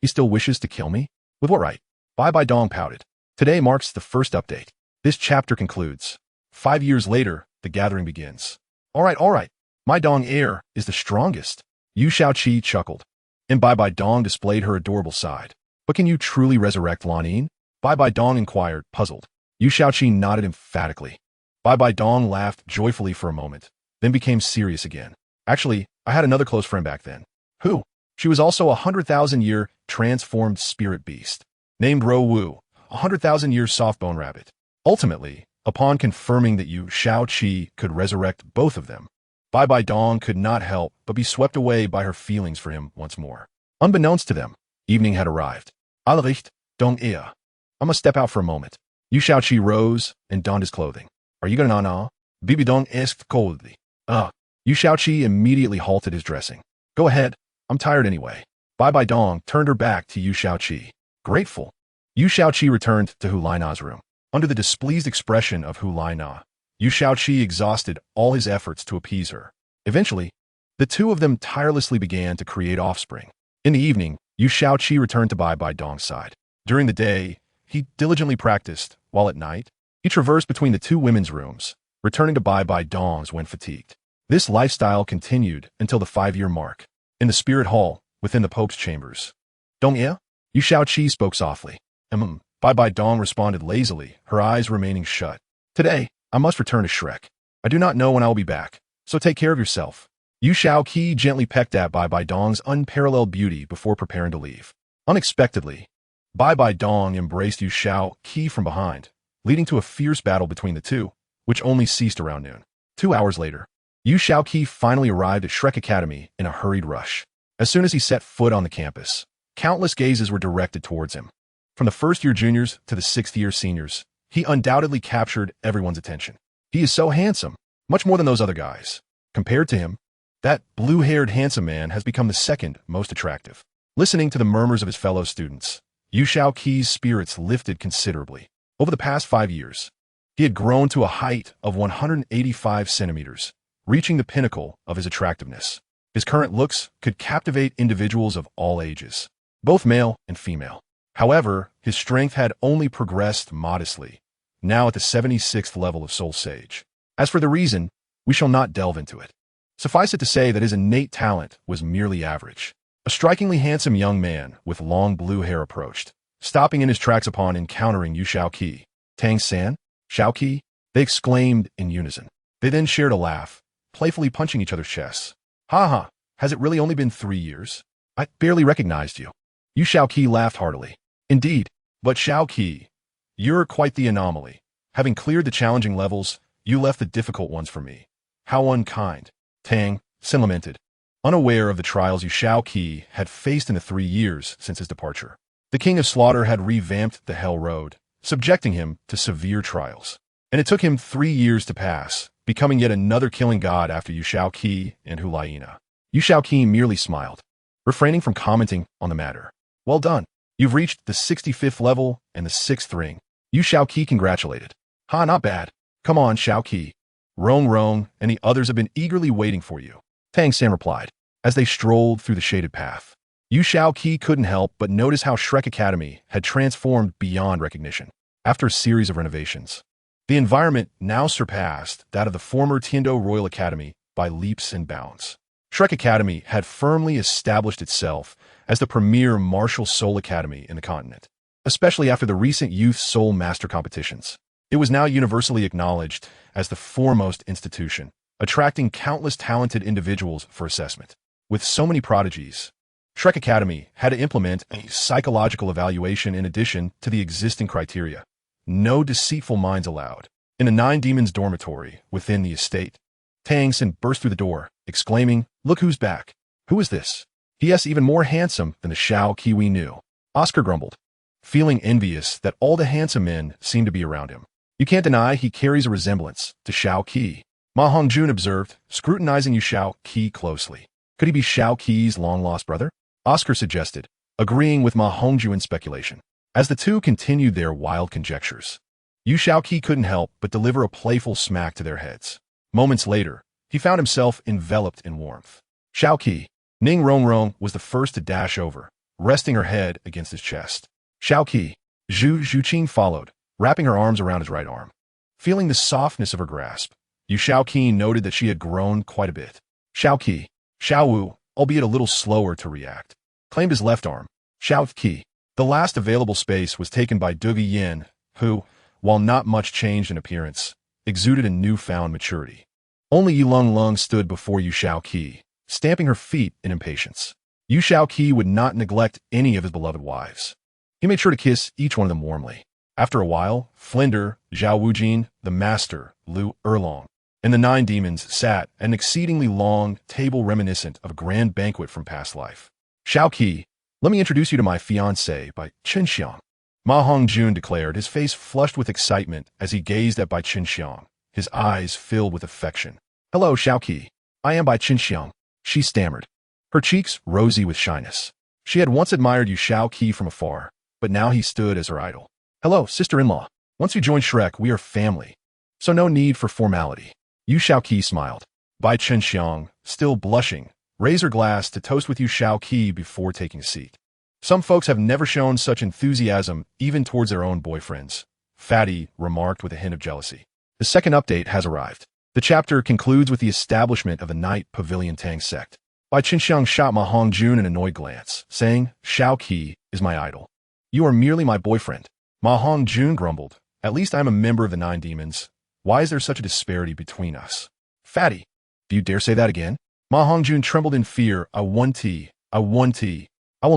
He still wishes to kill me? With what right? Bai Bai Dong pouted. Today marks the first update. This chapter concludes. 5 years later, the gathering begins. All right. My Dong heir is the strongest. Yu Shaoqi chuckled, and Bai Bai Dong displayed her adorable side. But can you truly resurrect Lan Yin? Bai Bai Dong inquired, puzzled. Yu Shaoqi nodded emphatically. Bai Bai Dong laughed joyfully for a moment, then became serious again. Actually, I had another close friend back then. Who? She was also a 100,000-year transformed spirit beast, named Ro Wu, a 100,000-year soft-bone rabbit. Ultimately, upon confirming that Yu Shaoqi could resurrect both of them, Bai Bai Dong could not help but be swept away by her feelings for him once more. Unbeknownst to them, evening had arrived. Allericht, Dong Ea. I must step out for a moment. Yu Shaoqi rose and donned his clothing. Are you going to na? Bibi Dong asked coldly. Yu Shaoqi immediately halted his dressing. Go ahead. I'm tired anyway. Bai Bai Dong turned her back to Yu Shaoqi. Grateful. Yu Shaoqi returned to Hu Laina's room. Under the displeased expression of Hu Laina, Yu Shaoqi exhausted all his efforts to appease her. Eventually, the two of them tirelessly began to create offspring. In the evening, Yu Shaoqi returned to Bai Bai Dong's side. During the day, he diligently practiced, while at night, he traversed between the two women's rooms, returning to Bai Bai Dong's when fatigued. This lifestyle continued until the 5-year mark. In the spirit hall, within the Pope's chambers. Dong Ea? Yu Shaoqi spoke softly. Bai Bai Dong responded lazily, her eyes remaining shut. Today, I must return to Shrek. I do not know when I will be back, so take care of yourself. Yu Shaoqi gently pecked at Bai Bai Dong's unparalleled beauty before preparing to leave. Unexpectedly, Bai Bai Dong embraced Yu Shaoqi from behind, leading to a fierce battle between the two, which only ceased around noon. 2 hours later, Yu Shaoqi finally arrived at Shrek Academy in a hurried rush. As soon as he set foot on the campus, countless gazes were directed towards him. From the first-year juniors to the 6th-year seniors, he undoubtedly captured everyone's attention. He is so handsome, much more than those other guys. Compared to him, that blue-haired handsome man has become the second most attractive. Listening to the murmurs of his fellow students, Yu Shaoqi's spirits lifted considerably. Over the past 5 years, he had grown to a height of 185 centimeters, reaching the pinnacle of his attractiveness. His current looks could captivate individuals of all ages, both male and female. However, his strength had only progressed modestly, now at the 76th level of Soul Sage. As for the reason, we shall not delve into it. Suffice it to say that his innate talent was merely average. A strikingly handsome young man with long blue hair approached, stopping in his tracks upon encountering Yu Shaoqi. Tang-san? Shaoqi? They exclaimed in unison. They then shared a laugh, playfully punching each other's chests. Ha ha, has it really only been 3 years? I barely recognized you. Yu Shaoqi laughed heartily. Indeed, but Shaoqi, you're quite the anomaly. Having cleared the challenging levels, you left the difficult ones for me. How unkind. Tang-san lamented, unaware of the trials Yu Shaoqi had faced in the 3 years since his departure. The King of Slaughter had revamped the Hell Road, subjecting him to severe trials. And it took him 3 years to pass, becoming yet another killing god after Yu Shaoqi and Hulaina. Yu Shaoqi merely smiled, refraining from commenting on the matter. Well done. You've reached the 65th level and the 6th ring. Yu Shaoqi congratulated. Ha, not bad. Come on, Shaoqi. Rong and the others have been eagerly waiting for you. Tang-san replied, as they strolled through the shaded path. Yu Shaoqi couldn't help but notice how Shrek Academy had transformed beyond recognition. After a series of renovations, the environment now surpassed that of the former Tiando Royal Academy by leaps and bounds. Shrek Academy had firmly established itself as the premier martial soul academy in the continent, especially after the recent Youth Soul Master competitions. It was now universally acknowledged as the foremost institution, attracting countless talented individuals for assessment. With so many prodigies, Shrek Academy had to implement a psychological evaluation in addition to the existing criteria. No deceitful minds allowed. In the 9 Demons dormitory within the estate, Tang-san burst through the door, exclaiming, "Look who's back. Who is this? He is even more handsome than the Shaoqi we knew." Oscar grumbled, feeling envious that all the handsome men seemed to be around him. You can't deny he carries a resemblance to Shaoqi, Ma Hongjun observed, scrutinizing Yu Shaoqi closely. Could he be Shaoqi's long-lost brother? Oscar suggested, agreeing with Ma Hongjun's speculation. As the two continued their wild conjectures, Yu Shaoqi couldn't help but deliver a playful smack to their heads. Moments later, he found himself enveloped in warmth. Shaoqi, Ning Rongrong was the first to dash over, resting her head against his chest. Shaoqi, Zhu Zhuqing followed, wrapping her arms around his right arm. Feeling the softness of her grasp, Yu Shaoqi noted that she had grown quite a bit. Shaoqi, Xiaowu, albeit a little slower to react, claimed his left arm. Shaoqi, the last available space was taken by Dugi Yin, who, while not much changed in appearance, exuded a newfound maturity. Only Yilong Lung stood before Yu Shaoqi, stamping her feet in impatience. Yu Shaoqi would not neglect any of his beloved wives. He made sure to kiss each one of them warmly. After a while, Flinder, Zhao Wujin, the Master, Lu Erlong, and the 9 Demons sat at an exceedingly long table reminiscent of a grand banquet from past life. Shaoqi, let me introduce you to my fiancée, Bai Qinxiang. Ma Hongjun declared, his face flushed with excitement as he gazed at Bai Qinxiang, his eyes filled with affection. Hello, Shaoqi. I am Bai Qinxiang, she stammered, her cheeks rosy with shyness. She had once admired Yu Shaoqi from afar, but now he stood as her idol. Hello, sister-in-law. Once you join Shrek, we are family, so no need for formality. Yu Shaoqi smiled. Bai Qinxiang, still blushing, raised her glass to toast with Yu Shaoqi before taking a seat. Some folks have never shown such enthusiasm even towards their own boyfriends, Fatty remarked with a hint of jealousy. The second update has arrived. The chapter concludes with the establishment of the Night Pavilion Tang sect. Bai Qinxiang shot Ma Hongjun an annoyed glance, saying, Shaoqi is my idol. You are merely my boyfriend. Ma Hongjun grumbled. At least I am a member of the 9 Demons. Why is there such a disparity between us? Fatty, do you dare say that again? Ma Hongjun trembled in fear. I will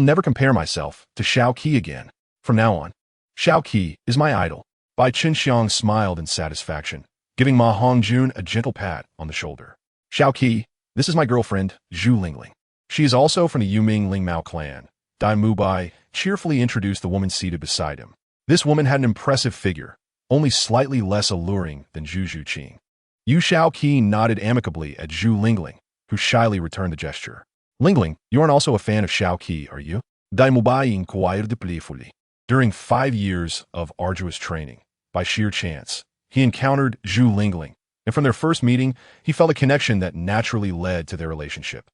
never compare myself to Shaoqi again. From now on, Shaoqi is my idol. Bai Qinxiang smiled in satisfaction, giving Ma Hongjun a gentle pat on the shoulder. Shaoqi, this is my girlfriend, Zhu Lingling. She is also from the Yuming Lingmao clan. Dai Mubai cheerfully introduced the woman seated beside him. This woman had an impressive figure, only slightly less alluring than Zhu Zhuqing. Yu Shaoqi nodded amicably at Zhu Lingling, who shyly returned the gesture. Lingling, you aren't also a fan of Shaoqi, are you? Dai Mubai inquired playfully. During 5 years of arduous training, by sheer chance, he encountered Zhu Lingling, and from their first meeting, he felt a connection that naturally led to their relationship.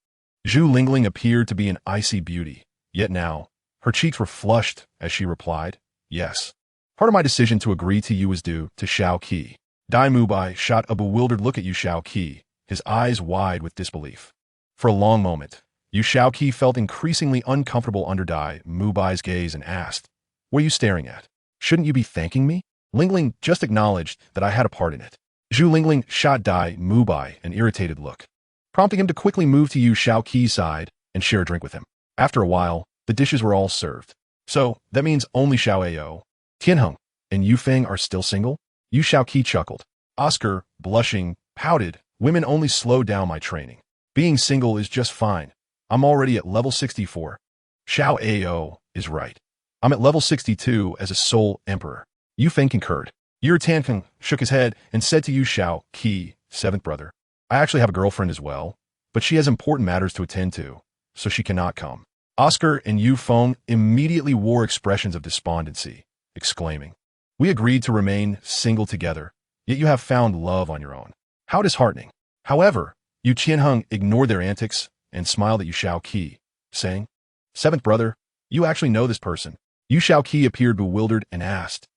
Zhu Lingling appeared to be an icy beauty, yet now, her cheeks were flushed as she replied, "Yes. Part of my decision to agree to you is due to Xiao Qi." Dai Mubai shot a bewildered look at Yu Xiao Qi, his eyes wide with disbelief. For a long moment, Yu Xiao Qi felt increasingly uncomfortable under Dai Mubai's gaze and asked, "What are you staring at? Shouldn't you be thanking me?" Lingling just acknowledged that I had a part in it. Zhu Lingling shot Dai Mubai an irritated look, prompting him to quickly move to Yu Xiao Qi's side and share a drink with him. After a while, the dishes were all served. "So, that means only Xiao Ao, Tianheng, and Yu Feng are still single?" Yu Xiao Qi chuckled. Oscar, blushing, pouted, "Women only slow down my training. Being single is just fine. I'm already at level 64. Xiao Ao is right. I'm at level 62 as a Soul Emperor." Yu Feng concurred. Yu Tianheng shook his head and said to Yu Xiao Qi, "Seventh brother, I actually have a girlfriend as well, but she has important matters to attend to, so she cannot come." Oscar and Yu Feng immediately wore expressions of despondency, exclaiming, "We agreed to remain single together, yet you have found love on your own. How disheartening." However, Yu Tianheng ignored their antics and smiled at Yu Xiao Qi, saying, "Seventh brother, you actually know this person." Yu Xiao Qi appeared bewildered and asked,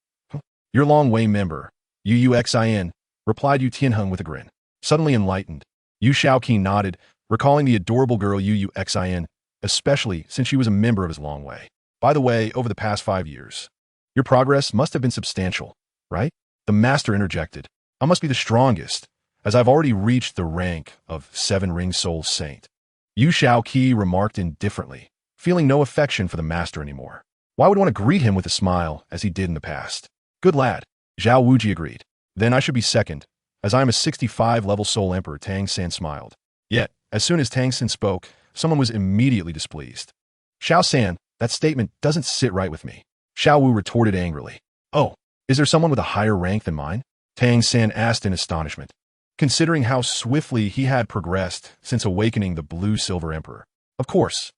"Your Long Wei member, Yu Xin," replied Yu Tianheng with a grin. Suddenly enlightened, Yu Xiao Qi nodded, recalling the adorable girl Yu Xin, especially since she was a member of his Long Wei. "By the way, over the past 5 years, your progress must have been substantial, right?" The master interjected. "I must be the strongest, as I've already reached the rank of 7-ring soul saint." Yu Xiao Qi remarked indifferently, feeling no affection for the master anymore. Why would one greet him with a smile as he did in the past? "Good lad," Zhao Wuji agreed. "Then I should be second, as I am a 65-level Soul Emperor." Tang San smiled. Yet, as soon as Tang San spoke, someone was immediately displeased. "Xiao San, that statement doesn't sit right with me." Xiao Wu retorted angrily. "Oh, is there someone with a higher rank than mine?" Tang San asked in astonishment, considering how swiftly he had progressed since awakening the Blue-Silver Emperor. "Of course,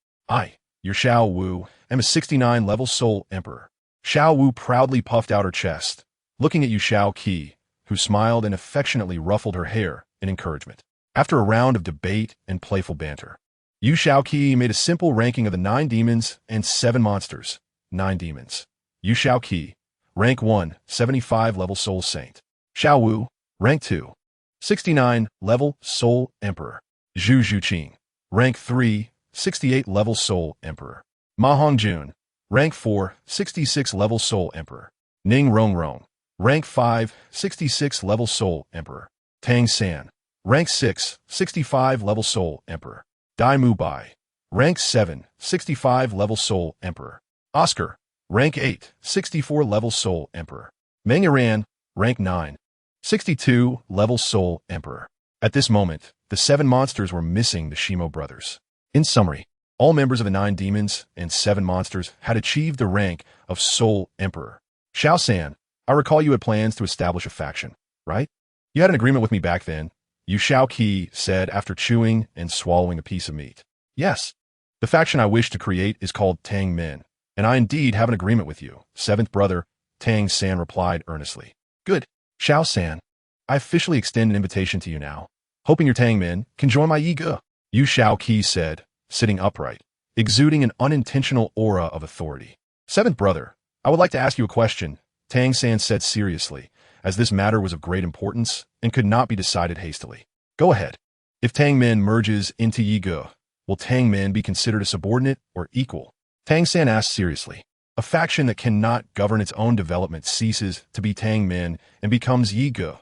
your Xiao Wu, am a 69-level Soul Emperor." Xiao Wu proudly puffed out her chest, looking at Yu Xiao Qi, who smiled and affectionately ruffled her hair in encouragement. After a round of debate and playful banter, Yu Xiao Qi made a simple ranking of the 9 demons and 7 monsters. 9 demons. Yu Xiao Qi, rank 1, 75-level Soul Saint. Xiao Wu, rank 2, 69-level Soul Emperor. Zhu Zhuqing, rank 3, 68-level Soul Emperor. Ma Hongjun, rank 4, 66-level Soul Emperor. Ning Rongrong, rank 5, 66-level Soul Emperor. Tang San, rank 6, 65-level Soul Emperor. Dai Mubai, rank 7, 65-level Soul Emperor. Oscar, rank 8, 64-level Soul Emperor. Meng Yiran, rank 9, 62-level Soul Emperor. At this moment, the 7 monsters were missing the Shimo brothers. In summary, all members of the 9 demons and 7 monsters had achieved the rank of Soul Emperor. Xiao San, I recall you had plans to establish a faction, right? You had an agreement with me back then, Yu Xiao Qi said after chewing and swallowing a piece of meat. Yes. The faction I wish to create is called Tang Men, and I indeed have an agreement with you, 7th brother, Tang San replied earnestly. Good. Xiao San, I officially extend an invitation to you now, hoping your Tang Men can join my Yi Ge. Yu Xiao Qi said, sitting upright, exuding an unintentional aura of authority. 7th brother, I would like to ask you a question, Tang San said seriously, as this matter was of great importance and could not be decided hastily. Go ahead. If Tang Men merges into Yi Ge, will Tang Men be considered a subordinate or equal? Tang San asked seriously. A faction that cannot govern its own development ceases to be Tang Men and becomes Yi Ge.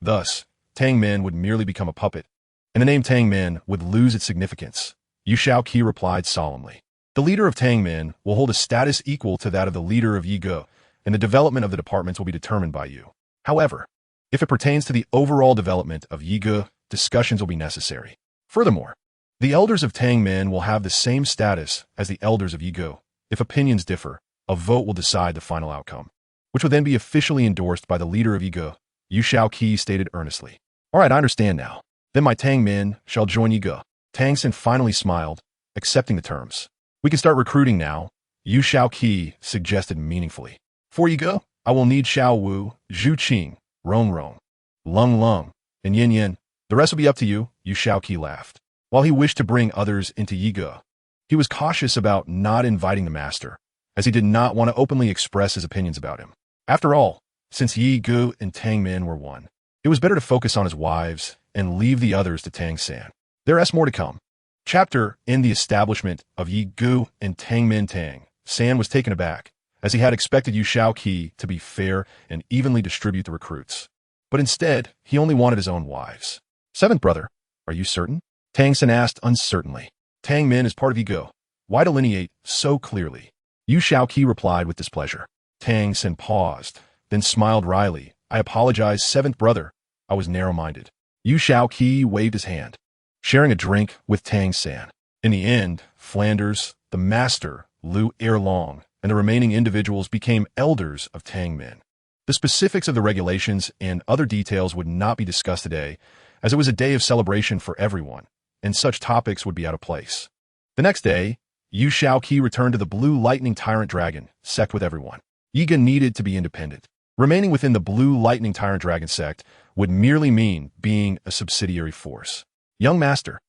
Thus, Tang Men would merely become a puppet, and the name Tang Men would lose its significance. Yu Xiao Qi replied solemnly. The leader of Tang Men will hold a status equal to that of the leader of Yi Ge, and the development of the departments will be determined by you. However, if it pertains to the overall development of Yi Ge, discussions will be necessary. Furthermore, the elders of Tang Men will have the same status as the elders of Yi Ge. If opinions differ, a vote will decide the final outcome, which will then be officially endorsed by the leader of Yi Ge, Yu Xiao Qi stated earnestly. All right, I understand now. Then my Tang Men shall join Yi Ge. Tang San finally smiled, accepting the terms. We can start recruiting now, Yu Xiao Qi suggested meaningfully. For Yi Ge, I will need Xiao Wu, Zhu Qing, Rong Rong, Lung Lung, And yin yin, the rest will be up to you, Yu Shaoqi laughed. While he wished to bring others into Yigo, he was cautious about not inviting the master, as he did not want to openly express his opinions about him. After all, since Yi Gu and Tang Min were one, it was better to focus on his wives and leave the others to Tang San. There is more to come. Chapter in the establishment of Yi Gu and Tang Min. Tang San was taken aback, as he had expected Yu Shaoqi to be fair and evenly distribute the recruits. But instead, he only wanted his own wives. Seventh brother, are you certain? Tang San asked uncertainly. Tang Min is part of Yi Gu. Why delineate so clearly? Yu Shaoqi replied with displeasure. Tang San paused, then smiled wryly. I apologize, seventh brother. I was narrow-minded. Yu Shaoqi waved his hand, sharing a drink with Tang San. In the end, Flanders, the master, Lu Erlong, and the remaining individuals became elders of Tang Min. The specifics of the regulations and other details would not be discussed today, as it was a day of celebration for everyone, and such topics would be out of place. The next day, Yu Shaoqi returned to the Blue Lightning Tyrant Dragon sect with everyone. Yiga needed to be independent. Remaining within the Blue Lightning Tyrant Dragon sect would merely mean being a subsidiary force. Young master.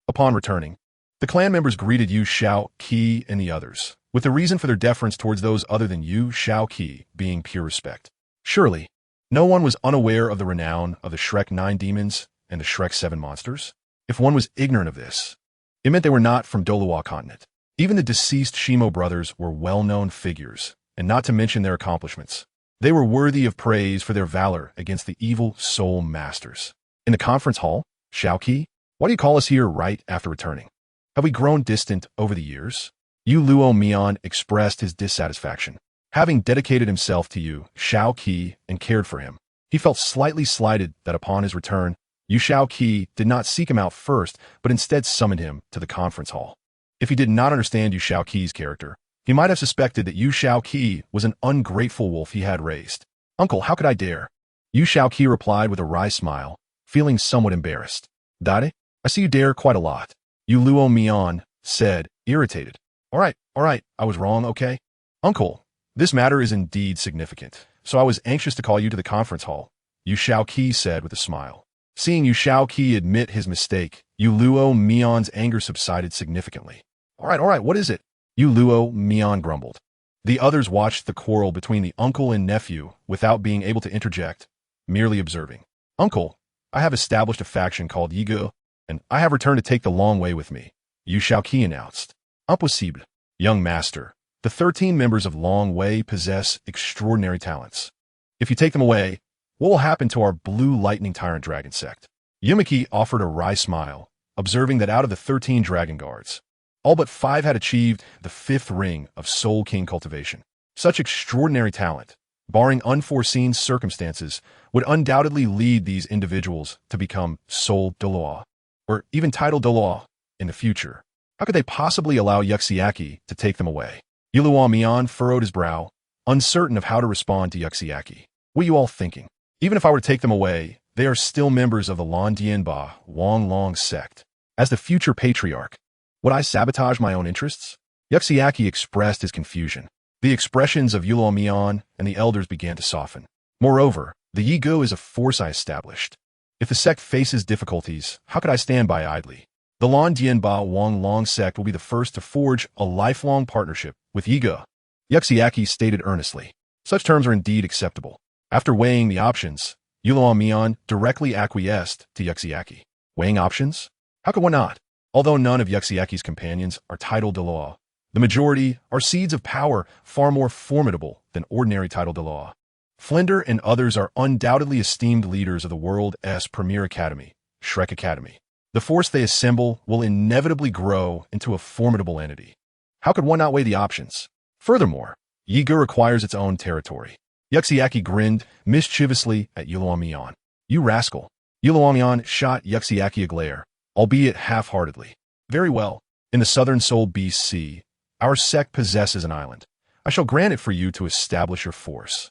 Upon returning, the clan members greeted Yu Shaoqi and the others, with the reason for their deference towards those other than Yu Shaoqi being pure respect. Surely, no one was unaware of the renown of the Shrek 9 demons and the Shrek 7 monsters. If one was ignorant of this, it meant they were not from Douluo continent. Even the deceased Shimo brothers were well-known figures, and not to mention their accomplishments. They were worthy of praise for their valor against the evil soul masters. In the conference hall, Shaoqi, why do you call us here right after returning? Have we grown distant over the years? Yu Luo Mian expressed his dissatisfaction. Having dedicated himself to Yu Shaoqi and cared for him, he felt slightly slighted that upon his return, Yu Shaoqi did not seek him out first, but instead summoned him to the conference hall. If he did not understand Yu Shaoqi's character, he might have suspected that Yu Shaoqi was an ungrateful wolf he had raised. Uncle, how could I dare? Yu Shaoqi replied with a wry smile, feeling somewhat embarrassed. Dade, I see you dare quite a lot. Yu Luo Mian said, irritated. All right, I was wrong, okay? Uncle, this matter is indeed significant, so I was anxious to call you to the conference hall, Yu Shaoqi said with a smile. Seeing Yu Shaoqi admit his mistake, Yu Luo Mian's anger subsided significantly. All right, what is it? Yu Luo Mian grumbled. The others watched the quarrel between the uncle and nephew without being able to interject, merely observing. Uncle, I have established a faction called Yigo, and I have returned to take the long way with me, Yu Shaoqi announced. Impossible. Young master, the 13 members of Long Wei possess extraordinary talents. If you take them away, what will happen to our Blue Lightning Tyrant Dragon sect? Yumiki offered a wry smile, observing that out of the 13 dragon guards, all but 5 had achieved the 5th ring of Soul King cultivation. Such extraordinary talent, barring unforeseen circumstances, would undoubtedly lead these individuals to become Soul Douluo, or even title Douluo, in the future. How could they possibly allow Yuxiaki to take them away? Yuluo Mian furrowed his brow, uncertain of how to respond to Yuxiaki. What are you all thinking? Even if I were to take them away, they are still members of the Lan Dianba Wang Long sect. As the future patriarch, would I sabotage my own interests? Yuxiaki expressed his confusion. The expressions of Yuluo Mian and the elders began to soften. Moreover, the Yigo is a force I established. If the sect faces difficulties, how could I stand by idly? The Lan Dianba Wang Long sect will be the first to forge a lifelong partnership with Yigo. Yuxiaki stated earnestly. Such terms are indeed acceptable. After weighing the options, Yuluo Mian directly acquiesced to Yuxiaki. Weighing options? How could one not? Although none of Yuxiaki's companions are title Douluo, the majority are seeds of power far more formidable than ordinary title Douluo. Flinder and others are undoubtedly esteemed leaders of the world's premier academy, Shrek Academy. The force they assemble will inevitably grow into a formidable entity. How could one not weigh the options? Furthermore, Yiga requires its own territory. Yuxiaki grinned mischievously at Yuluo Mian. You rascal. Yuluo Mian shot Yuxiaki a glare, albeit half-heartedly. Very well. In the southern Soul Beast Sea, our sect possesses an island. I shall grant it for you to establish your force.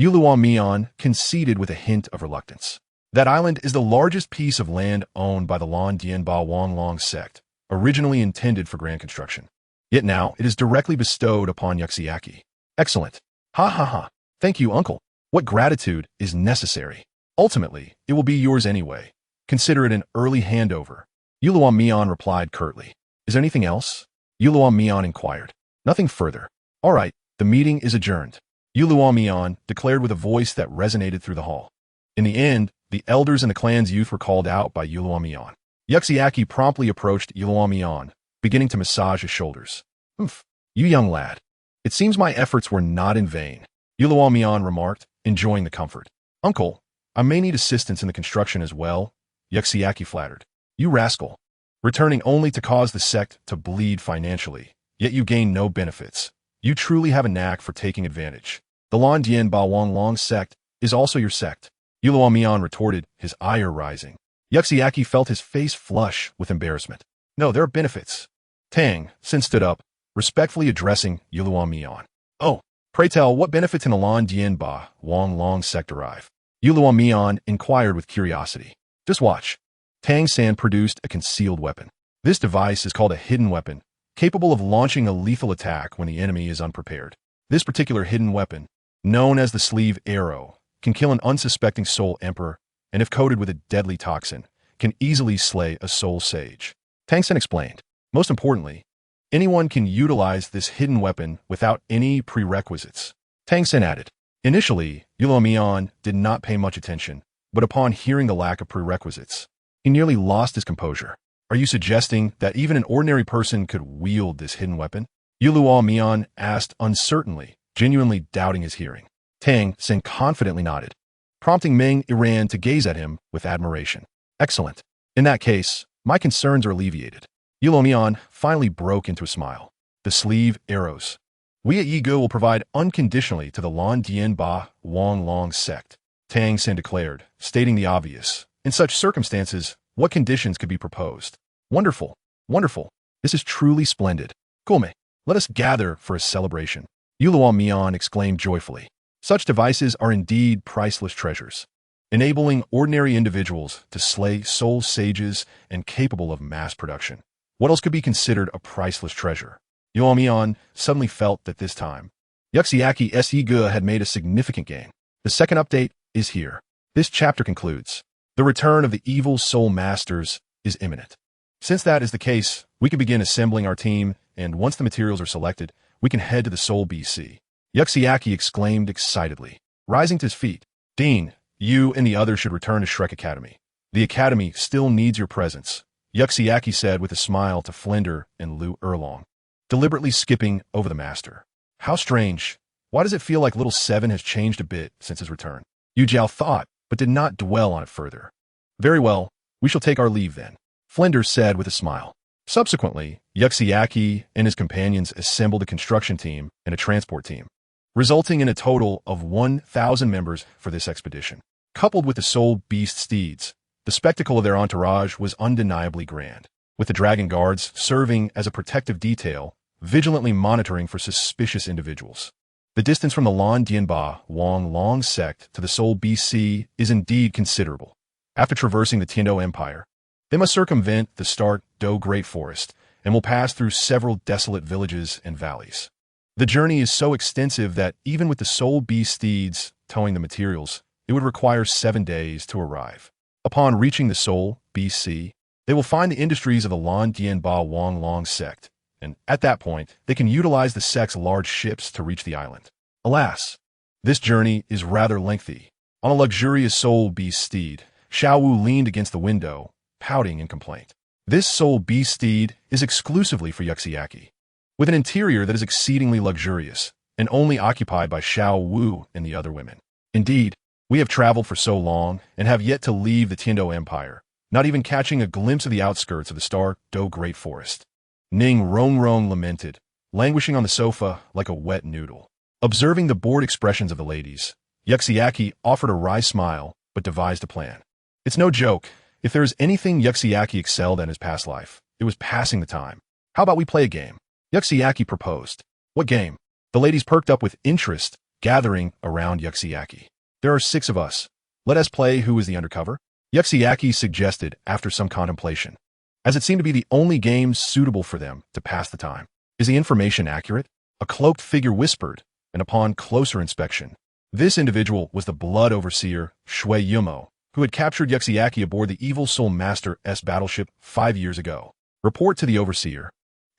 Yuluo Mian conceded with a hint of reluctance. That island is the largest piece of land owned by the Lan Dianba Wang Long sect, originally intended for grand construction. Yet now it is directly bestowed upon Yuxiaki. Excellent. Ha ha ha. Thank you, uncle. What gratitude is necessary? Ultimately, it will be yours anyway. Consider it an early handover. Yuluo Mian replied curtly. Is there anything else? Yuluo Mian inquired. Nothing further. All right, the meeting is adjourned. Yuluo Mian declared with a voice that resonated through the hall. In the end, the elders and the clan's youth were called out by Yuluo Mian. Yuxiaki promptly approached Yuluo Mian, beginning to massage his shoulders. Oomph, you young lad. It seems my efforts were not in vain. Yuluo Mian remarked, enjoying the comfort. Uncle, I may need assistance in the construction as well, Yuxiaki flattered. You rascal. Returning only to cause the sect to bleed financially, yet you gain no benefits. You truly have a knack for taking advantage. The Lan Dian Ba Wang Long sect is also your sect. Yuluo Mian retorted, his ire rising. Yuxiaki felt his face flush with embarrassment. No, there are benefits. Tang Sin stood up, respectfully addressing Yuluo Mian. Oh, pray tell, what benefits in the Lan Dian Ba Wang Long sect arrive? Yuluo Mian inquired with curiosity. Just watch. Tang San produced a concealed weapon. This device is called a hidden weapon, capable of launching a lethal attack when the enemy is unprepared. This particular hidden weapon, known as the sleeve arrow, can kill an unsuspecting soul emperor, and if coated with a deadly toxin, can easily slay a soul sage. Tang San explained. Most importantly, anyone can utilize this hidden weapon without any prerequisites. Tang San added. Initially, Yuluo Mian did not pay much attention, but upon hearing the lack of prerequisites, he nearly lost his composure. Are you suggesting that even an ordinary person could wield this hidden weapon? Yuluo Mian asked uncertainly, genuinely doubting his hearing. Tang San confidently nodded, prompting Meng Iran to gaze at him with admiration. Excellent. In that case, my concerns are alleviated. Yuluo Mian finally broke into a smile. The sleeve arrows. We at Yigu will provide unconditionally to the Lan Dian Ba Wang Long sect, Tang San declared, stating the obvious. In such circumstances, what conditions could be proposed? Wonderful, wonderful. This is truly splendid. Gome, let us gather for a celebration. Yuluo Mian exclaimed joyfully. Such devices are indeed priceless treasures, enabling ordinary individuals to slay soul sages and capable of mass production. What else could be considered a priceless treasure? Yuluo Mian suddenly felt that this time, Yuxiaki Yigu had made a significant gain. The second update is here. This chapter concludes. The return of the evil soul masters is imminent. Since that is the case, we can begin assembling our team, and once the materials are selected, we can head to the Soul BC. Yuxiaki exclaimed excitedly, rising to his feet. Dean, you and the others should return to Shrek Academy. The academy still needs your presence, Yuxiaki said with a smile to Flinder and Lu Erlong, deliberately skipping over the master. How strange. Why does it feel like little Seven has changed a bit since his return? Yu Jiao thought, but did not dwell on it further. Very well, we shall take our leave then, Flinder said with a smile. Subsequently, Yuxiaki and his companions assembled a construction team and a transport team, resulting in a total of 1,000 members for this expedition. Coupled with the soul beast steeds, the spectacle of their entourage was undeniably grand, with the dragon guards serving as a protective detail, vigilantly monitoring for suspicious individuals. The distance from the Lan Dian Ba Wang Long sect to the Soul BC is indeed considerable. After traversing the Tiando Empire, they must circumvent the stark Do Great Forest and will pass through several desolate villages and valleys. The journey is so extensive that even with the Soul Beast steeds towing the materials, it would require 7 days to arrive. Upon reaching the Soul BC, they will find the industries of the Lan Dian Ba Wang Long sect, and at that point, they can utilize the sect's large ships to reach the island. Alas, this journey is rather lengthy. On a luxurious Soul Beast steed, Xiao Wu leaned against the window, pouting in complaint. This Soul Beast steed is exclusively for Yuxiaki, with an interior that is exceedingly luxurious and only occupied by Xiao Wu and the other women. Indeed, we have traveled for so long and have yet to leave the Tiando Empire, not even catching a glimpse of the outskirts of the stark Do Great Forest. Ning Rongrong lamented, languishing on the sofa like a wet noodle. Observing the bored expressions of the ladies, Yuxiaki offered a wry smile, but devised a plan. It's no joke. If there is anything Yuxiaki excelled at in his past life, it was passing the time. How about we play a game? Yuxiaki proposed. What game? The ladies perked up with interest, gathering around Yuxiaki. There are 6 of us. Let us play who is the undercover? Yuxiaki suggested after some contemplation, as it seemed to be the only game suitable for them to pass the time. Is the information accurate? A cloaked figure whispered, and upon closer inspection, This individual was the blood overseer, Shui Yumo, who had captured Yuxiaki aboard the Evil Soul Master's battleship 5 years ago. Report to the overseer.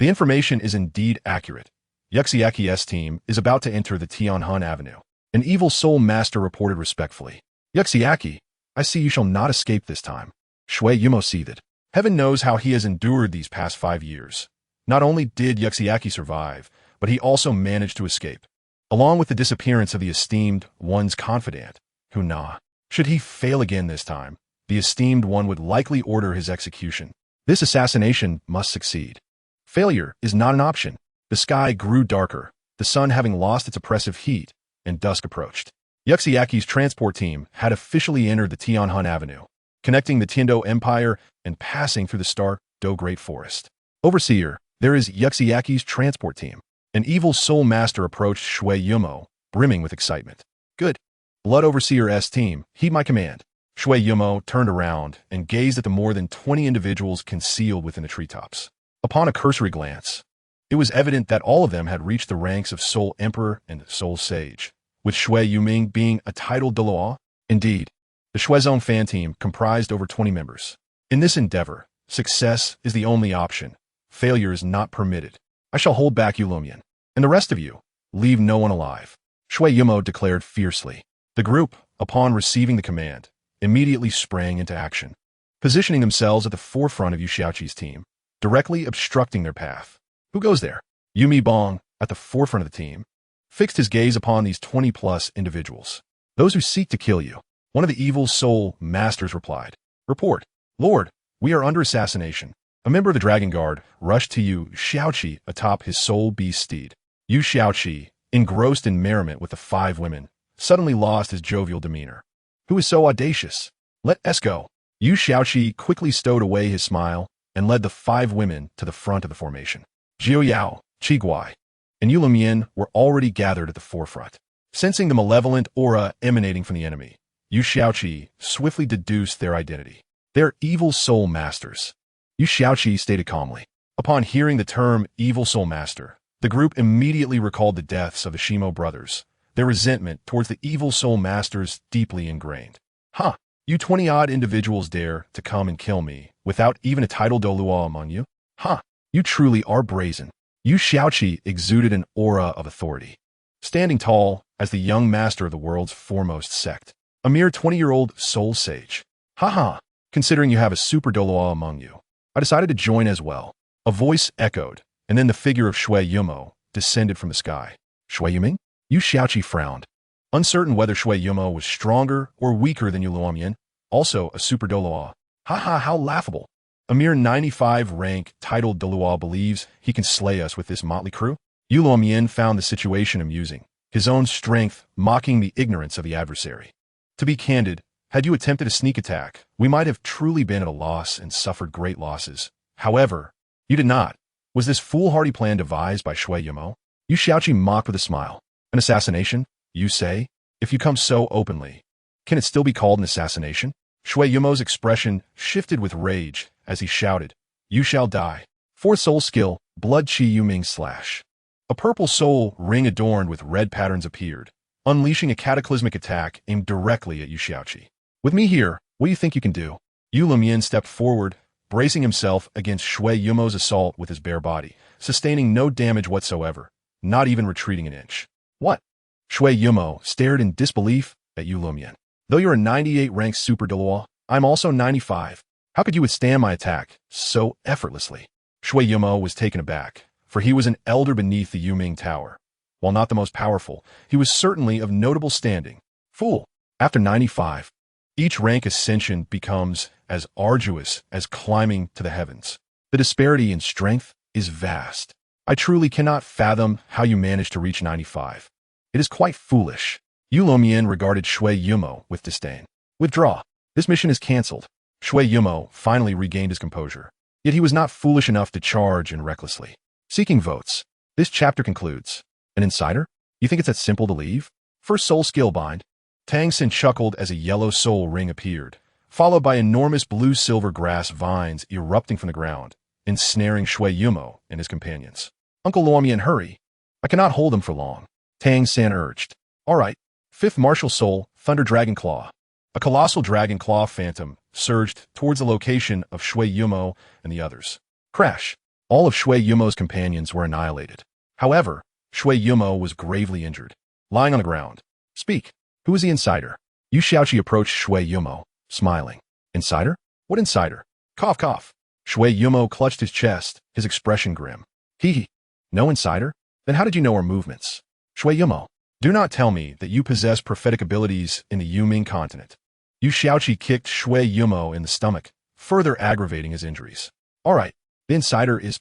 The information is indeed accurate. Yuxiaki's team is about to enter the Tianhan Avenue. An Evil Soul Master reported respectfully. Yuxiaki, I see you shall not escape this time. Shui Yumo seethed. Heaven knows how he has endured these past 5 years. Not only did Yuxiaki survive, but he also managed to escape. Along with the disappearance of the esteemed one's confidant, Huna. Should he fail again this time, the esteemed one would likely order his execution. This assassination must succeed. Failure is not an option. The sky grew darker, the sun having lost its oppressive heat, and dusk approached. Yuxiaki's transport team had officially entered the Tianhan Avenue, connecting the Tiando Empire and passing through the Star Do Great Forest. Overseer, there is Yuxiaki's transport team. An Evil Soul Master approached Shui Yumo, brimming with excitement. Good. Blood Overseer's team, heed my command. Shui Yumo turned around and gazed at the more than 20 individuals concealed within the treetops. Upon a cursory glance, it was evident that all of them had reached the ranks of Soul Emperor and Soul Sage, with Shui Yuming being a titled Douluo. Indeed, the Shuizong fan team comprised over 20 members. In this endeavor, success is the only option. Failure is not permitted. I shall hold back Yulumian. And the rest of you, leave no one alive. Shui Yumo declared fiercely. The group, upon receiving the command, immediately sprang into action, positioning themselves at the forefront of Yu Xiaoqi's team, directly obstructing their path. Who goes there? Yumi Bong, at the forefront of the team, fixed his gaze upon these 20-plus individuals. Those who seek to kill you. One of the Evil Soul Masters replied. Report. Lord, we are under assassination. A member of the Dragon Guard rushed to Yu Xiaoqi atop his soul beast steed. Yu Xiaoqi, engrossed in merriment with the 5 women, suddenly lost his jovial demeanor. Who is so audacious? Let us go. Yu Xiaoqi quickly stowed away his smile and led the 5 women to the front of the formation. Jiu Yao, Qi Guai, and Yu Lumian were already gathered at the forefront. Sensing the malevolent aura emanating from the enemy, Yu Xiaoqi swiftly deduced their identity. They're Evil Soul Masters. Yu Xiaoqi stated calmly. Upon hearing the term Evil Soul Master, the group immediately recalled the deaths of the Shimo brothers, their resentment towards the Evil Soul Masters deeply ingrained. Huh, you 20-odd individuals dare to come and kill me without even a title Douluo among you? Huh, you truly are brazen. Yu Xiaoqi exuded an aura of authority, standing tall as the young master of the world's foremost sect, a mere 20-year-old soul sage. Haha, considering you have a super Douluo among you, I decided to join as well. A voice echoed, and then the figure of Shui Yumo descended from the sky. Shui Yuming? Yu Xiaoqi frowned, uncertain whether Shui Yumo was stronger or weaker than Yu Luomian, also a super Douluo. Haha, how laughable. A mere 95-rank titled Douluo believes he can slay us with this motley crew? Yu Luomian found the situation amusing, his own strength mocking the ignorance of the adversary. To be candid, had you attempted a sneak attack, we might have truly been at a loss and suffered great losses. However, you did not. Was this foolhardy plan devised by Shui Yumo? Yu Xiaoqi mocked with a smile. An assassination, you say? If you come so openly, can it still be called an assassination? Shui Yumo's expression shifted with rage as he shouted, You shall die. 4th soul skill, Blood Qi Yuming Slash. A purple soul ring adorned with red patterns appeared, unleashing a cataclysmic attack aimed directly at Yu Xiaoqi. With me here, what do you think you can do? Yu Lumian stepped forward, bracing himself against Shui Yumo's assault with his bare body, sustaining no damage whatsoever, not even retreating an inch. What? Shui Yumo stared in disbelief at Yu Lumian. Though you're a 98-ranked super Douluo, I'm also 95. How could you withstand my attack so effortlessly? Shui Yumo was taken aback, for he was an elder beneath the Yuming Tower. While not the most powerful, he was certainly of notable standing. Fool! After 95, each rank ascension becomes as arduous as climbing to the heavens. The disparity in strength is vast. I truly cannot fathom how you managed to reach 95. It is quite foolish. Yu Luomian regarded Shui Yumo with disdain. Withdraw. This mission is cancelled. Shui Yumo finally regained his composure. Yet he was not foolish enough to charge in recklessly. Seeking votes. This chapter concludes. An insider? You think it's that simple to leave? First soul skill bind. Tang Xin chuckled as a yellow soul ring appeared, followed by enormous blue-silver grass vines erupting from the ground, ensnaring Shui Yumo and his companions. Uncle Luomian, hurry. I cannot hold him for long. Tang San urged. All right, Fifth martial soul, Thunder Dragon Claw. A colossal dragon claw phantom surged towards the location of Shui Yumo and the others. Crash! All of Shui Yumo's companions were annihilated. However, Shui Yumo was gravely injured, lying on the ground. Speak. Who is the insider? Yu Xiaoqi approached Shui Yumo, smiling. Insider? What insider? Cough, cough. Shui Yumo clutched his chest, his expression grim. Hee. No insider? Then how did you know our movements? Shui Yumo, do not tell me that you possess prophetic abilities in the Yuming continent. Yu Xiaoqi kicked Shui Yumo in the stomach, further aggravating his injuries. All right, the insider is...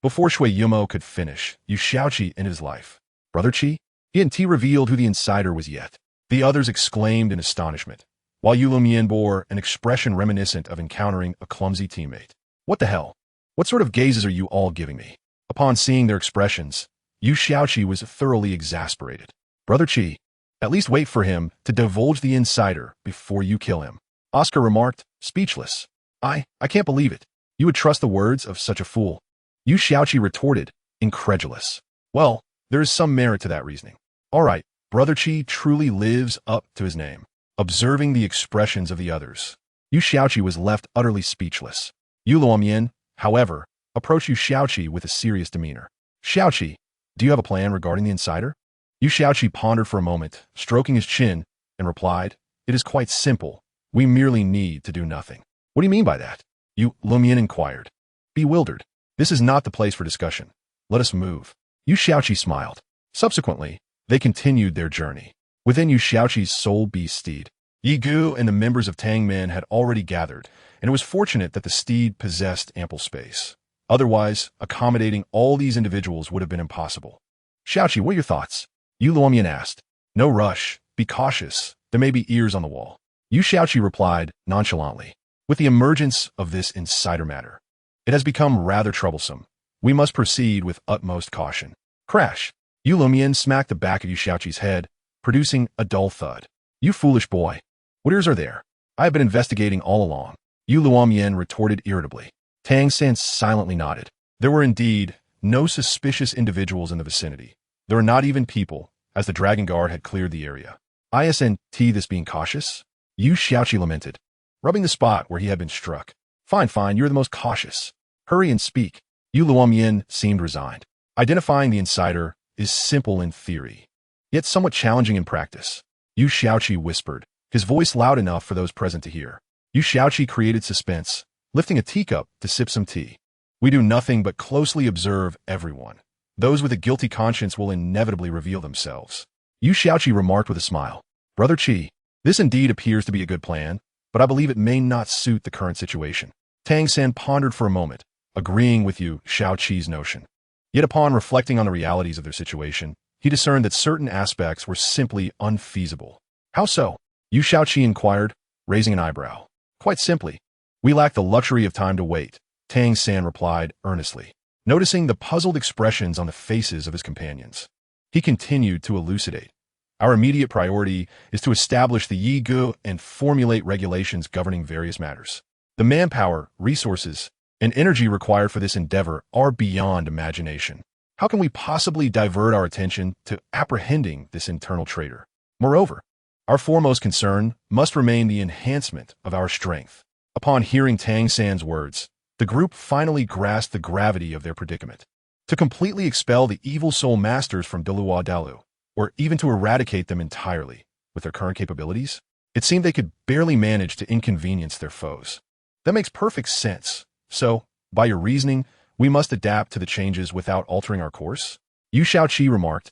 Before Shui Yumo could finish, Yu Xiaoqi ended his life. Brother Qi? He hadn't revealed who the insider was yet. The others exclaimed in astonishment, while Yu Lumian bore an expression reminiscent of encountering a clumsy teammate. What the hell? What sort of gazes are you all giving me? Upon seeing their expressions, Yu Xiaoqi was thoroughly exasperated. Brother Qi, at least wait for him to divulge the insider before you kill him. Oscar remarked, speechless. I can't believe it. You would trust the words of such a fool. Yu Xiaoqi retorted, incredulous. Well, there is some merit to that reasoning. All right, Brother Qi truly lives up to his name. Observing the expressions of the others, Yu Xiaoqi was left utterly speechless. Yu Luomian, however, approached Yu Xiaoqi with a serious demeanor. Xiaoqi, do you have a plan regarding the insider? Yu Xiaoqi pondered for a moment, stroking his chin, and replied, It is quite simple. We merely need to do nothing. What do you mean by that? Yu Luomian inquired. Bewildered. This is not the place for discussion. Let us move. Yu Xiaoqi smiled. Subsequently, they continued their journey. Within Yu Xiaoqi's soul beast steed, Yi Gu and the members of Tang Men had already gathered, and it was fortunate that the steed possessed ample space. Otherwise, accommodating all these individuals would have been impossible. Xiaoqi, what are your thoughts? Yu Luomian asked. No rush. Be cautious. There may be ears on the wall. Yu Xiaoqi replied nonchalantly. With the emergence of this insider matter, it has become rather troublesome. We must proceed with utmost caution. Crash! Yu Luomian smacked the back of Yu Xiaoqi's head, producing a dull thud. You foolish boy. What ears are there? I have been investigating all along. Yu Luomian retorted irritably. Tang San silently nodded. There were indeed no suspicious individuals in the vicinity. There were not even people, as the Dragon Guard had cleared the area. Isn't this being cautious? Yu Xiaoqi lamented, rubbing the spot where he had been struck. Fine, you're the most cautious. Hurry and speak. Yu Luomian seemed resigned. Identifying the insider is simple in theory, yet somewhat challenging in practice. Yu Xiaoqi whispered, his voice loud enough for those present to hear. Yu Xiaoqi created suspense, lifting a teacup to sip some tea. We do nothing but closely observe everyone. Those with a guilty conscience will inevitably reveal themselves. Yu Xiaoqi remarked with a smile. Brother Qi, this indeed appears to be a good plan, but I believe it may not suit the current situation. Tang San pondered for a moment, agreeing with Yu Xiaoqi's notion. Yet upon reflecting on the realities of their situation, he discerned that certain aspects were simply unfeasible. How so? Yu Xiaoqi inquired, raising an eyebrow. Quite simply, we lack the luxury of time to wait, Tang San replied earnestly, noticing the puzzled expressions on the faces of his companions. He continued to elucidate. Our immediate priority is to establish the Yi Gu and formulate regulations governing various matters. The manpower, resources, and energy required for this endeavor are beyond imagination. How can we possibly divert our attention to apprehending this internal traitor? Moreover, our foremost concern must remain the enhancement of our strength. Upon hearing Tang San's words, the group finally grasped the gravity of their predicament. To completely expel the evil soul masters from Dalu, or even to eradicate them entirely, with their current capabilities, it seemed they could barely manage to inconvenience their foes. That makes perfect sense. So, by your reasoning, we must adapt to the changes without altering our course? Yu Xiaoqi remarked.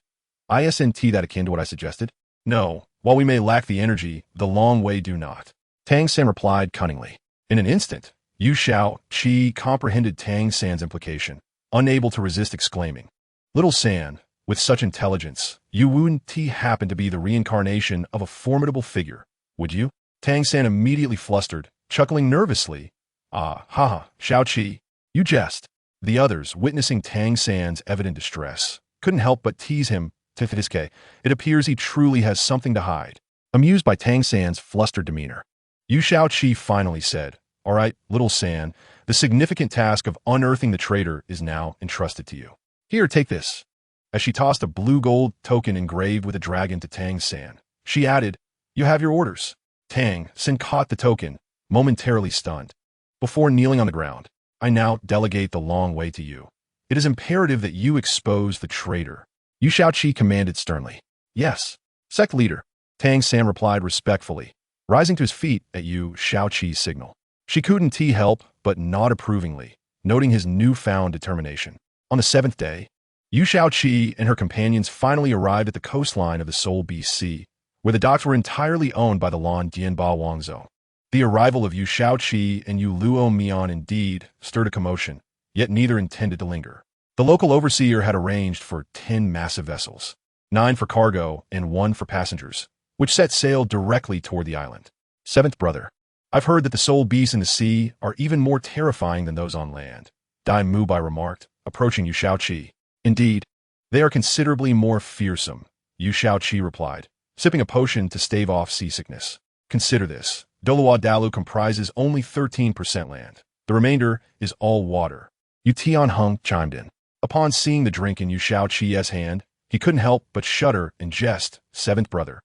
Isn't that akin to what I suggested? No, while we may lack the energy, the long way do not. Tang San replied cunningly. In an instant, Yu Xiaoqi comprehended Tang San's implication, unable to resist exclaiming. Little San, with such intelligence, you wouldn't happen to be the reincarnation of a formidable figure, would you? Tang San immediately flustered, chuckling nervously. Xiaoqi, you jest. The others, witnessing Tang San's evident distress, couldn't help but tease him. It appears he truly has something to hide. Amused by Tang San's flustered demeanor, Yu Xiaoqi finally said, All right, little San, the significant task of unearthing the traitor is now entrusted to you. Here, take this. As she tossed a blue gold token engraved with a dragon to Tang San, She added, "You have your orders." Tang Sin caught the token, momentarily stunned. Before kneeling on the ground, "I now delegate the long way to you. It is imperative that you expose the traitor." Yu Shaoqi commanded sternly. "Yes, sect leader." Tang San replied respectfully, rising to his feet at Yu Shaoqi's signal. She couldn't help but nod approvingly, noting his newfound determination. On the seventh day, Yu Shaoqi and her companions finally arrived at the coastline of the Soul Beast Sea, where the docks were entirely owned by the Lan Dianba Wangzhou. The arrival of Yu Shaoqi and Yu Luo Mian indeed stirred a commotion, yet neither intended to linger. The local overseer had arranged for 10 massive vessels, 9 for cargo and 1 for passengers, which set sail directly toward the island. Seventh brother, I've heard that the soul beasts in the sea are even more terrifying than those on land, Dai Mubai remarked, approaching Yu Shaoqi. Indeed, they are considerably more fearsome, Yu Shaoqi replied, sipping a potion to stave off seasickness. Consider this. Douluo Dalu comprises only 13% land. The remainder is all water. Yu Tianheng chimed in. Upon seeing the drink in Yu Shaoqi's hand, he couldn't help but shudder and jest. Seventh brother,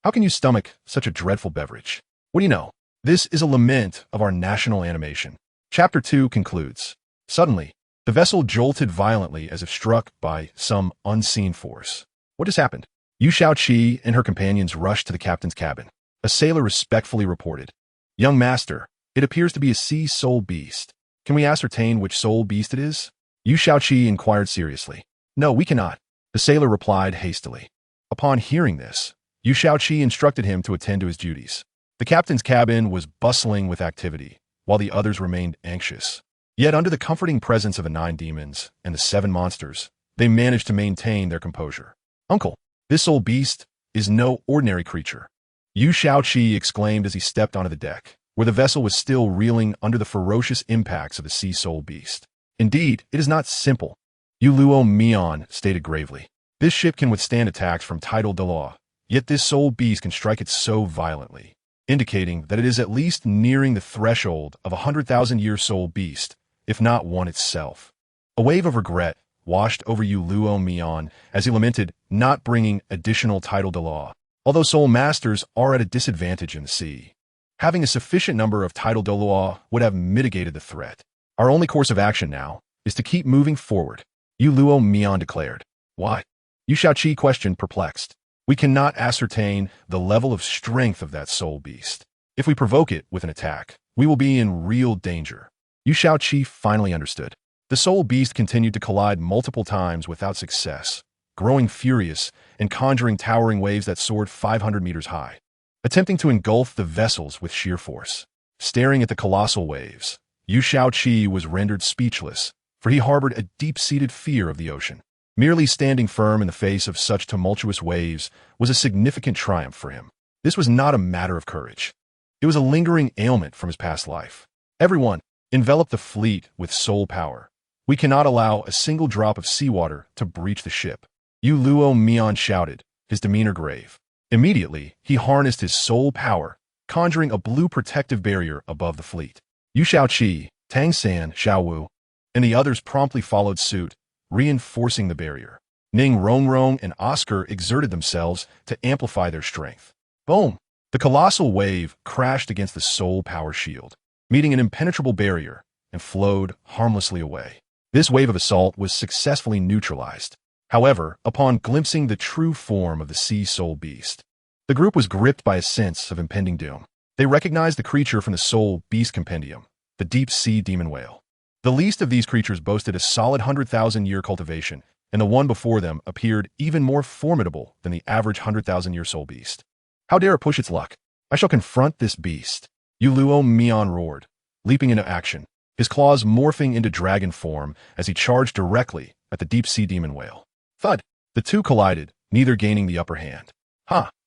how can you stomach such a dreadful beverage? What do you know? This is a lament of our national animation. Chapter 2 concludes. Suddenly, the vessel jolted violently as if struck by some unseen force. What has happened? Yu Shaoqi and her companions rushed to the captain's cabin. A sailor respectfully reported, "Young master, it appears to be a sea soul beast. Can we ascertain which soul beast it is?" Yu Shaoqi inquired seriously. "No, we cannot," the sailor replied hastily. Upon hearing this, Yu Shaoqi instructed him to attend to his duties. The captain's cabin was bustling with activity, while the others remained anxious. Yet under the comforting presence of the 9 demons and the 7 monsters, they managed to maintain their composure. "Uncle, this soul beast is no ordinary creature," Yu Shaoqi exclaimed as he stepped onto the deck, where the vessel was still reeling under the ferocious impacts of the sea soul beast. "Indeed, it is not simple," Yu Luo Mian stated gravely. "This ship can withstand attacks from tidal Dalu, yet this soul beast can strike it so violently, indicating that it is at least nearing the threshold of a 100,000-year soul beast, if not one itself." A wave of regret washed over Yu Luo Mian as he lamented not bringing additional tidal Dalu. Although soul masters are at a disadvantage in the sea, having a sufficient number of tidal Dalu would have mitigated the threat. "Our only course of action now is to keep moving forward," Yu Luo Mian declared. "Why?" Yu Shaoqi questioned, perplexed. "We cannot ascertain the level of strength of that soul beast. If we provoke it with an attack, we will be in real danger." Yu Shaoqi finally understood. The soul beast continued to collide multiple times without success, growing furious and conjuring towering waves that soared 500 meters high, attempting to engulf the vessels with sheer force. Staring at the colossal waves, Yu Shaoqi was rendered speechless, for he harbored a deep-seated fear of the ocean. Merely standing firm in the face of such tumultuous waves was a significant triumph for him. This was not a matter of courage. It was a lingering ailment from his past life. "Everyone, envelop the fleet with soul power. We cannot allow a single drop of seawater to breach the ship," Yu Luo Mian shouted, his demeanor grave. Immediately, he harnessed his soul power, conjuring a blue protective barrier above the fleet. Yu Shaoqi, Tang San, Xiaowu, and the others promptly followed suit, reinforcing the barrier. Ning Rongrong and Oscar exerted themselves to amplify their strength. Boom! The colossal wave crashed against the soul power shield, meeting an impenetrable barrier, and flowed harmlessly away. This wave of assault was successfully neutralized. However, upon glimpsing the true form of the sea soul beast, the group was gripped by a sense of impending doom. They recognized the creature from the soul beast compendium, the deep sea demon whale. The least of these creatures boasted a solid 100,000-year cultivation, and the one before them appeared even more formidable than the average 100,000-year soul beast. "How dare it push its luck? I shall confront this beast," Yu Luo Mian roared, leaping into action, his claws morphing into dragon form as he charged directly at the deep-sea demon whale. Thud! The two collided, neither gaining the upper hand.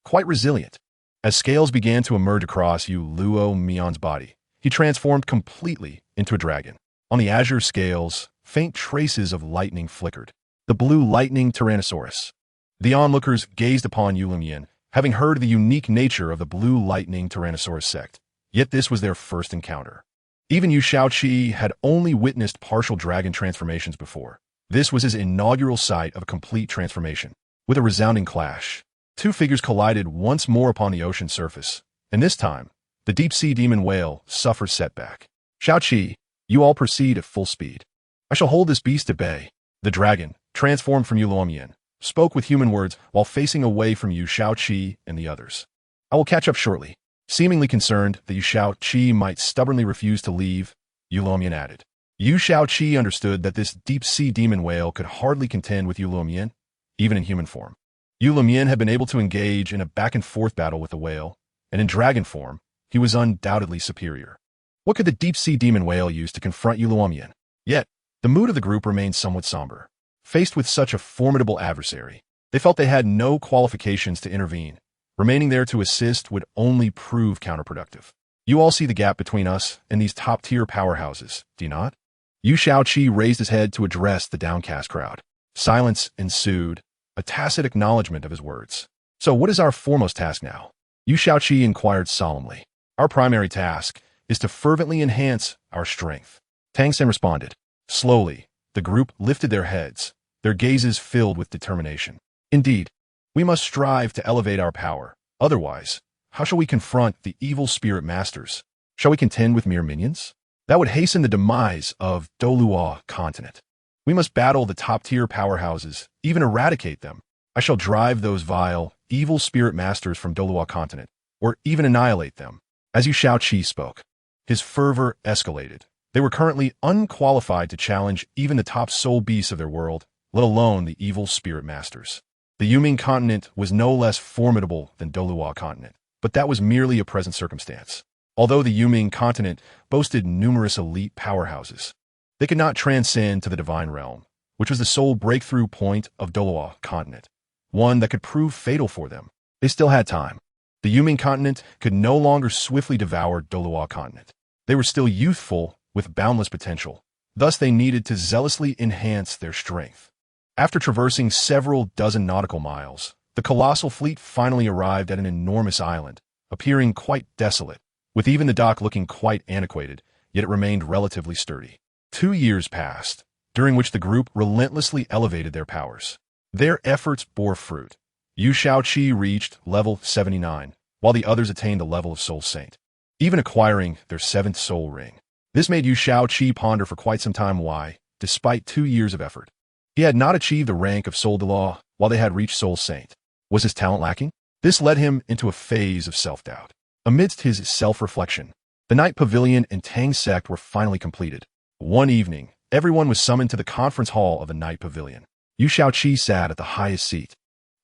Quite resilient. As scales began to emerge across Yu Luo Mian's body, he transformed completely into a dragon. On the azure scales, faint traces of lightning flickered. The blue lightning Tyrannosaurus. The onlookers gazed upon Yu Lumian, having heard the unique nature of the blue lightning Tyrannosaurus sect. Yet this was their first encounter. Even Yu Shaoqi had only witnessed partial dragon transformations before. This was his inaugural sight of a complete transformation. With a resounding clash, Two figures collided once more upon the ocean surface, and this time, the deep-sea demon whale suffers setback. Xiaoqi, you all proceed at full speed. I shall hold this beast at bay. The dragon, transformed from Yuluomian, spoke with human words while facing away from Yu Xiaoqi and the others. I will catch up shortly. Seemingly concerned that Yu Xiaoqi might stubbornly refuse to leave, Yuluomian added. Yu Xiaoqi understood that this deep-sea demon whale could hardly contend with Yuluomian, even in human form. Yuluomian had been able to engage in a back-and-forth battle with the whale, and in dragon form, he was undoubtedly superior. What could the deep-sea demon whale use to confront Yuluomian? Yet, the mood of the group remained somewhat somber. Faced with such a formidable adversary, they felt they had no qualifications to intervene. Remaining there to assist would only prove counterproductive. You all see the gap between us and these top-tier powerhouses, do you not? Yu Xiaoqi raised his head to address the downcast crowd. Silence ensued, a tacit acknowledgement of his words. So what is our foremost task now? Yu Xiaoqi inquired solemnly. Our primary task is to fervently enhance our strength. Tang Sen responded. Slowly, the group lifted their heads, their gazes filled with determination. Indeed, we must strive to elevate our power. Otherwise, how shall we confront the evil spirit masters? Shall we contend with mere minions? That would hasten the demise of Douluo continent. We must battle the top-tier powerhouses, even eradicate them. I shall drive those vile, evil spirit masters from Douluo continent, or even annihilate them. As Yu Xiaoqi spoke, his fervor escalated. They were currently unqualified to challenge even the top soul beasts of their world, let alone the evil spirit masters. The Yuming continent was no less formidable than Douluo continent, but that was merely a present circumstance. Although the Yuming continent boasted numerous elite powerhouses, they could not transcend to the divine realm, which was the sole breakthrough point of Douluo continent, one that could prove fatal for them. They still had time. The Yuming continent could no longer swiftly devour Douluo continent. They were still youthful with boundless potential. Thus they needed to zealously enhance their strength. After traversing several dozen nautical miles, the colossal fleet finally arrived at an enormous island, appearing quite desolate, with even the dock looking quite antiquated, yet it remained relatively sturdy. 2 years passed, during which the group relentlessly elevated their powers. Their efforts bore fruit. Yu Xiaoqi reached level 79, while the others attained the level of Soul Saint, even acquiring their 7th soul ring. This made Yu Xiaoqi ponder for quite some time why, despite 2 years of effort, he had not achieved the rank of Soul Dalu while they had reached Soul Saint. Was his talent lacking? This led him into a phase of self-doubt. Amidst his self-reflection, the Night Pavilion and Tang sect were finally completed. One evening, everyone was summoned to the conference hall of the Night Pavilion. Yu Xiaoqi sat at the highest seat,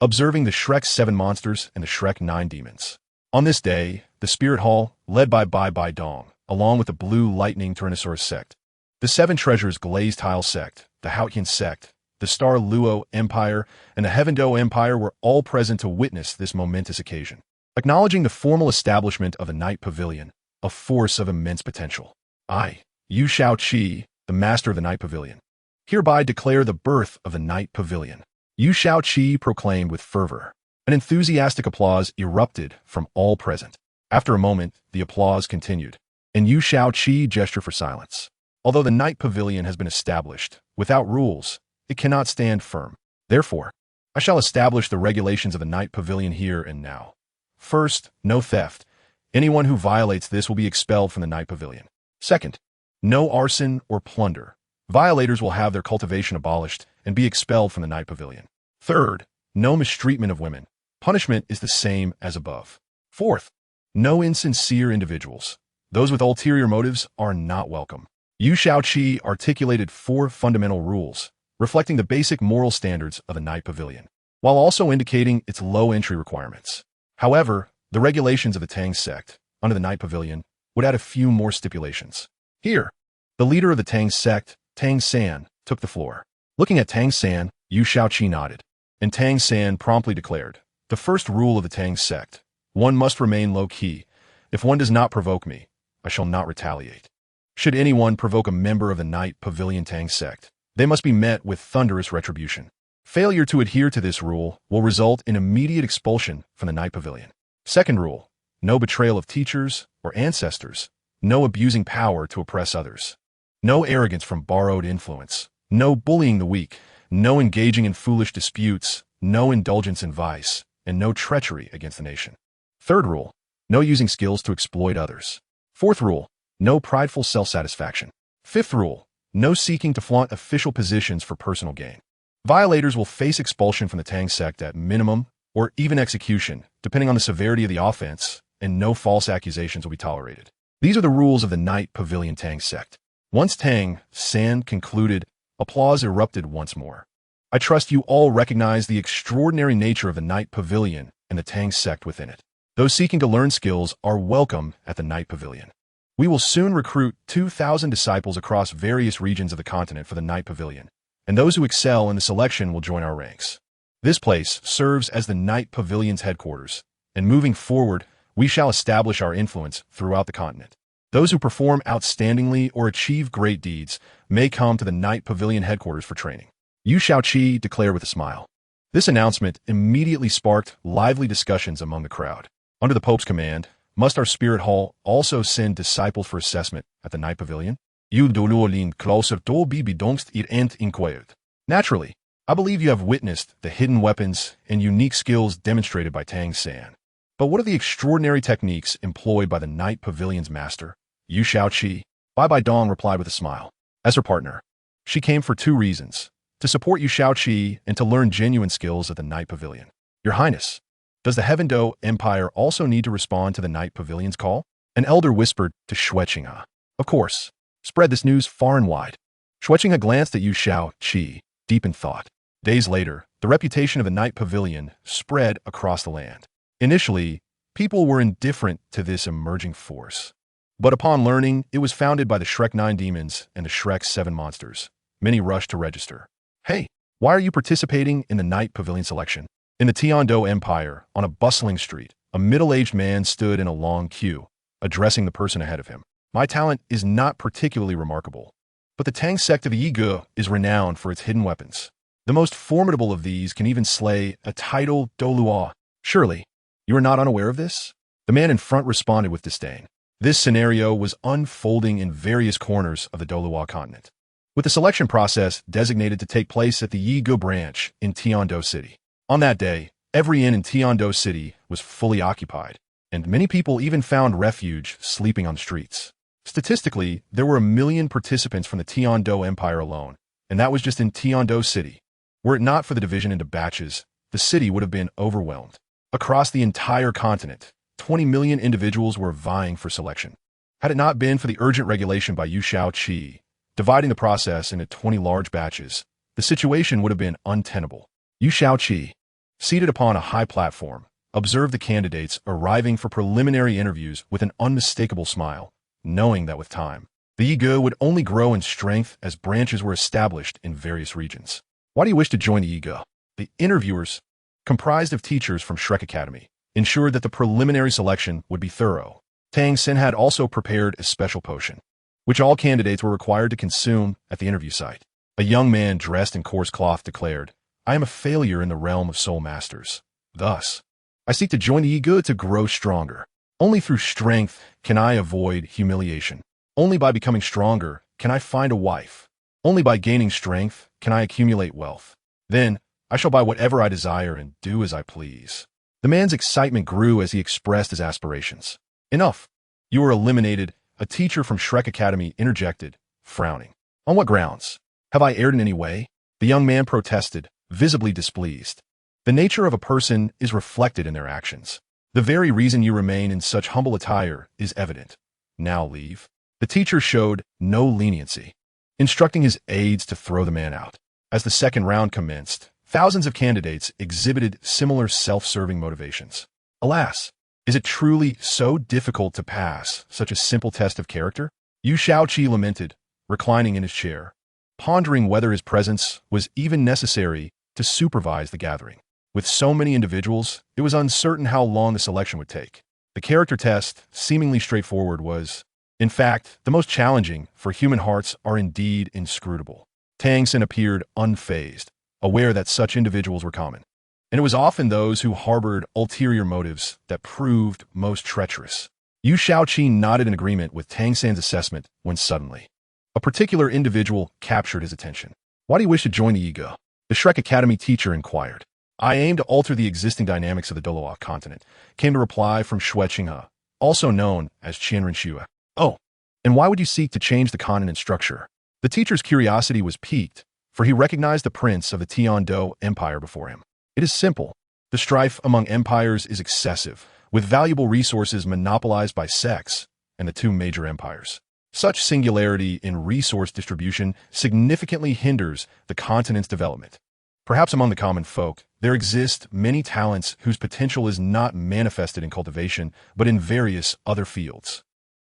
observing the Shrek 7 monsters and the Shrek 9 demons. On this day, the Spirit Hall, led by Bai Bai Dong, along with the Blue Lightning Tyrannosaurus sect, the 7 Treasures Glazed Tile sect, the Haotian sect, the Star Luo Empire, and the Heaven Do Empire were all present to witness this momentous occasion. Acknowledging the formal establishment of the Night Pavilion, a force of immense potential. I, Yu Xiaoqi, the master of the Night Pavilion, hereby declare the birth of the Night Pavilion. Yu Xiaoqi proclaimed with fervor. An enthusiastic applause erupted from all present. After a moment, the applause continued, and Yu Xiaoqi gestured for silence. Although the Night Pavilion has been established, without rules, it cannot stand firm. Therefore, I shall establish the regulations of the Night Pavilion here and now. First, no theft. Anyone who violates this will be expelled from the Night Pavilion. Second, no arson or plunder. Violators will have their cultivation abolished and be expelled from the Night Pavilion. Third, no mistreatment of women. Punishment is the same as above. Fourth, no insincere individuals. Those with ulterior motives are not welcome. Yu Xiaoqi articulated 4 fundamental rules, reflecting the basic moral standards of the Night Pavilion, while also indicating its low entry requirements. However, the regulations of the Tang sect, under the Night Pavilion, would add a few more stipulations. Here, the leader of the Tang sect, Tang San, took the floor. Looking at Tang San, Yu Xiaoqi nodded, and Tang San promptly declared, the first rule of the Tang sect, one must remain low-key. If one does not provoke me, I shall not retaliate. Should anyone provoke a member of the Night Pavilion Tang sect, they must be met with thunderous retribution. Failure to adhere to this rule will result in immediate expulsion from the Night Pavilion. Second rule, no betrayal of teachers or ancestors, no abusing power to oppress others, no arrogance from borrowed influence, no bullying the weak, no engaging in foolish disputes, no indulgence in vice, and no treachery against the nation. Third rule, no using skills to exploit others. Fourth rule, no prideful self-satisfaction. Fifth rule, no seeking to flaunt official positions for personal gain. Violators will face expulsion from the Tang sect at minimum or even execution, depending on the severity of the offense, and no false accusations will be tolerated. These are the rules of the Night Pavilion Tang sect. Once Tang San concluded, applause erupted once more. I trust you all recognize the extraordinary nature of the Night Pavilion and the Tang sect within it. Those seeking to learn skills are welcome at the Night Pavilion. We will soon recruit 2,000 disciples across various regions of the continent for the Night Pavilion, and those who excel in the selection will join our ranks. This place serves as the Night Pavilion's headquarters, and moving forward, we shall establish our influence throughout the continent. Those who perform outstandingly or achieve great deeds may come to the Night Pavilion headquarters for training. Yu Shaoqi declared with a smile. This announcement immediately sparked lively discussions among the crowd. Under the Pope's command, must our spirit hall also send disciples for assessment at the Night Pavilion? Yu Douluo lin closer to be bedongst ir ent inquired. Naturally, I believe you have witnessed the hidden weapons and unique skills demonstrated by Tang San. But what are the extraordinary techniques employed by the Night Pavilion's master? Yu Shaoqi, Bai Dong replied with a smile. As her partner, she came for two reasons: to support Yu Shaoqi and to learn genuine skills at the Night Pavilion. Your Highness, does the Heaven-Do Empire also need to respond to the Night Pavilion's call? An elder whispered to Shueqingha. Of course. Spread this news far and wide. Shueqingha glanced at Yu Shaoqi, deep in thought. Days later, the reputation of the Night Pavilion spread across the land. Initially, people were indifferent to this emerging force. But upon learning it was founded by the Shrek 9 demons and the Shrek 7 monsters, many rushed to register. Hey, why are you participating in the Night Pavilion selection? In the Tian-Do Empire, on a bustling street, a middle-aged man stood in a long queue, addressing the person ahead of him. My talent is not particularly remarkable, but the Tang sect of the Yigu is renowned for its hidden weapons. The most formidable of these can even slay a titled Douluo. Surely, you are not unaware of this? The man in front responded with disdain. This scenario was unfolding in various corners of the Douluo continent, with the selection process designated to take place at the Yigu branch in Tian-Do City. On that day, every inn in Tian-Do City was fully occupied, and many people even found refuge sleeping on the streets. Statistically, there were 1 million participants from the Tian-Do Empire alone, and that was just in Tian-Do City. Were it not for the division into batches, the city would have been overwhelmed. Across the entire continent, 20 million individuals were vying for selection. Had it not been for the urgent regulation by Yu Shaoqi, dividing the process into 20 large batches, the situation would have been untenable. Yu Shaoqi, seated upon a high platform, observed the candidates arriving for preliminary interviews with an unmistakable smile, knowing that with time, the Yigu would only grow in strength as branches were established in various regions. Why do you wish to join the Yigu? The interviewers, comprised of teachers from Shrek Academy, ensured that the preliminary selection would be thorough. Tang Sin had also prepared a special potion, which all candidates were required to consume at the interview site. A young man dressed in coarse cloth declared, I am a failure in the realm of soul masters. Thus, I seek to join the Yigu to grow stronger. Only through strength can I avoid humiliation. Only by becoming stronger can I find a wife. Only by gaining strength can I accumulate wealth. Then, I shall buy whatever I desire and do as I please. The man's excitement grew as he expressed his aspirations. Enough. You are eliminated, a teacher from Shrek Academy interjected, frowning. On what grounds? Have I erred in any way? The young man protested, visibly displeased. The nature of a person is reflected in their actions. The very reason you remain in such humble attire is evident. Now leave. The teacher showed no leniency, instructing his aides to throw the man out. As the second round commenced, thousands of candidates exhibited similar self-serving motivations. Alas, is it truly so difficult to pass such a simple test of character? Yu Shaoqi lamented, reclining in his chair, pondering whether his presence was even necessary to supervise the gathering. With so many individuals, it was uncertain how long the selection would take. The character test, seemingly straightforward, was, in fact, the most challenging, for human hearts are indeed inscrutable. Tang Sin appeared unfazed, aware that such individuals were common. And it was often those who harbored ulterior motives that proved most treacherous. Yu Shaoqi nodded in agreement with Tang San's assessment when suddenly, a particular individual captured his attention. Why do you wish to join the Yigu? The Shrek Academy teacher inquired. I aim to alter the existing dynamics of the Douluo continent, came the reply from Xue Qinghe, also known as Qianren Xue. Oh, and why would you seek to change the continent structure? The teacher's curiosity was piqued, for he recognized the prince of the Tian-Do Empire before him. It is simple. The strife among empires is excessive, with valuable resources monopolized by sects and the two major empires. Such singularity in resource distribution significantly hinders the continent's development. Perhaps among the common folk, there exist many talents whose potential is not manifested in cultivation, but in various other fields.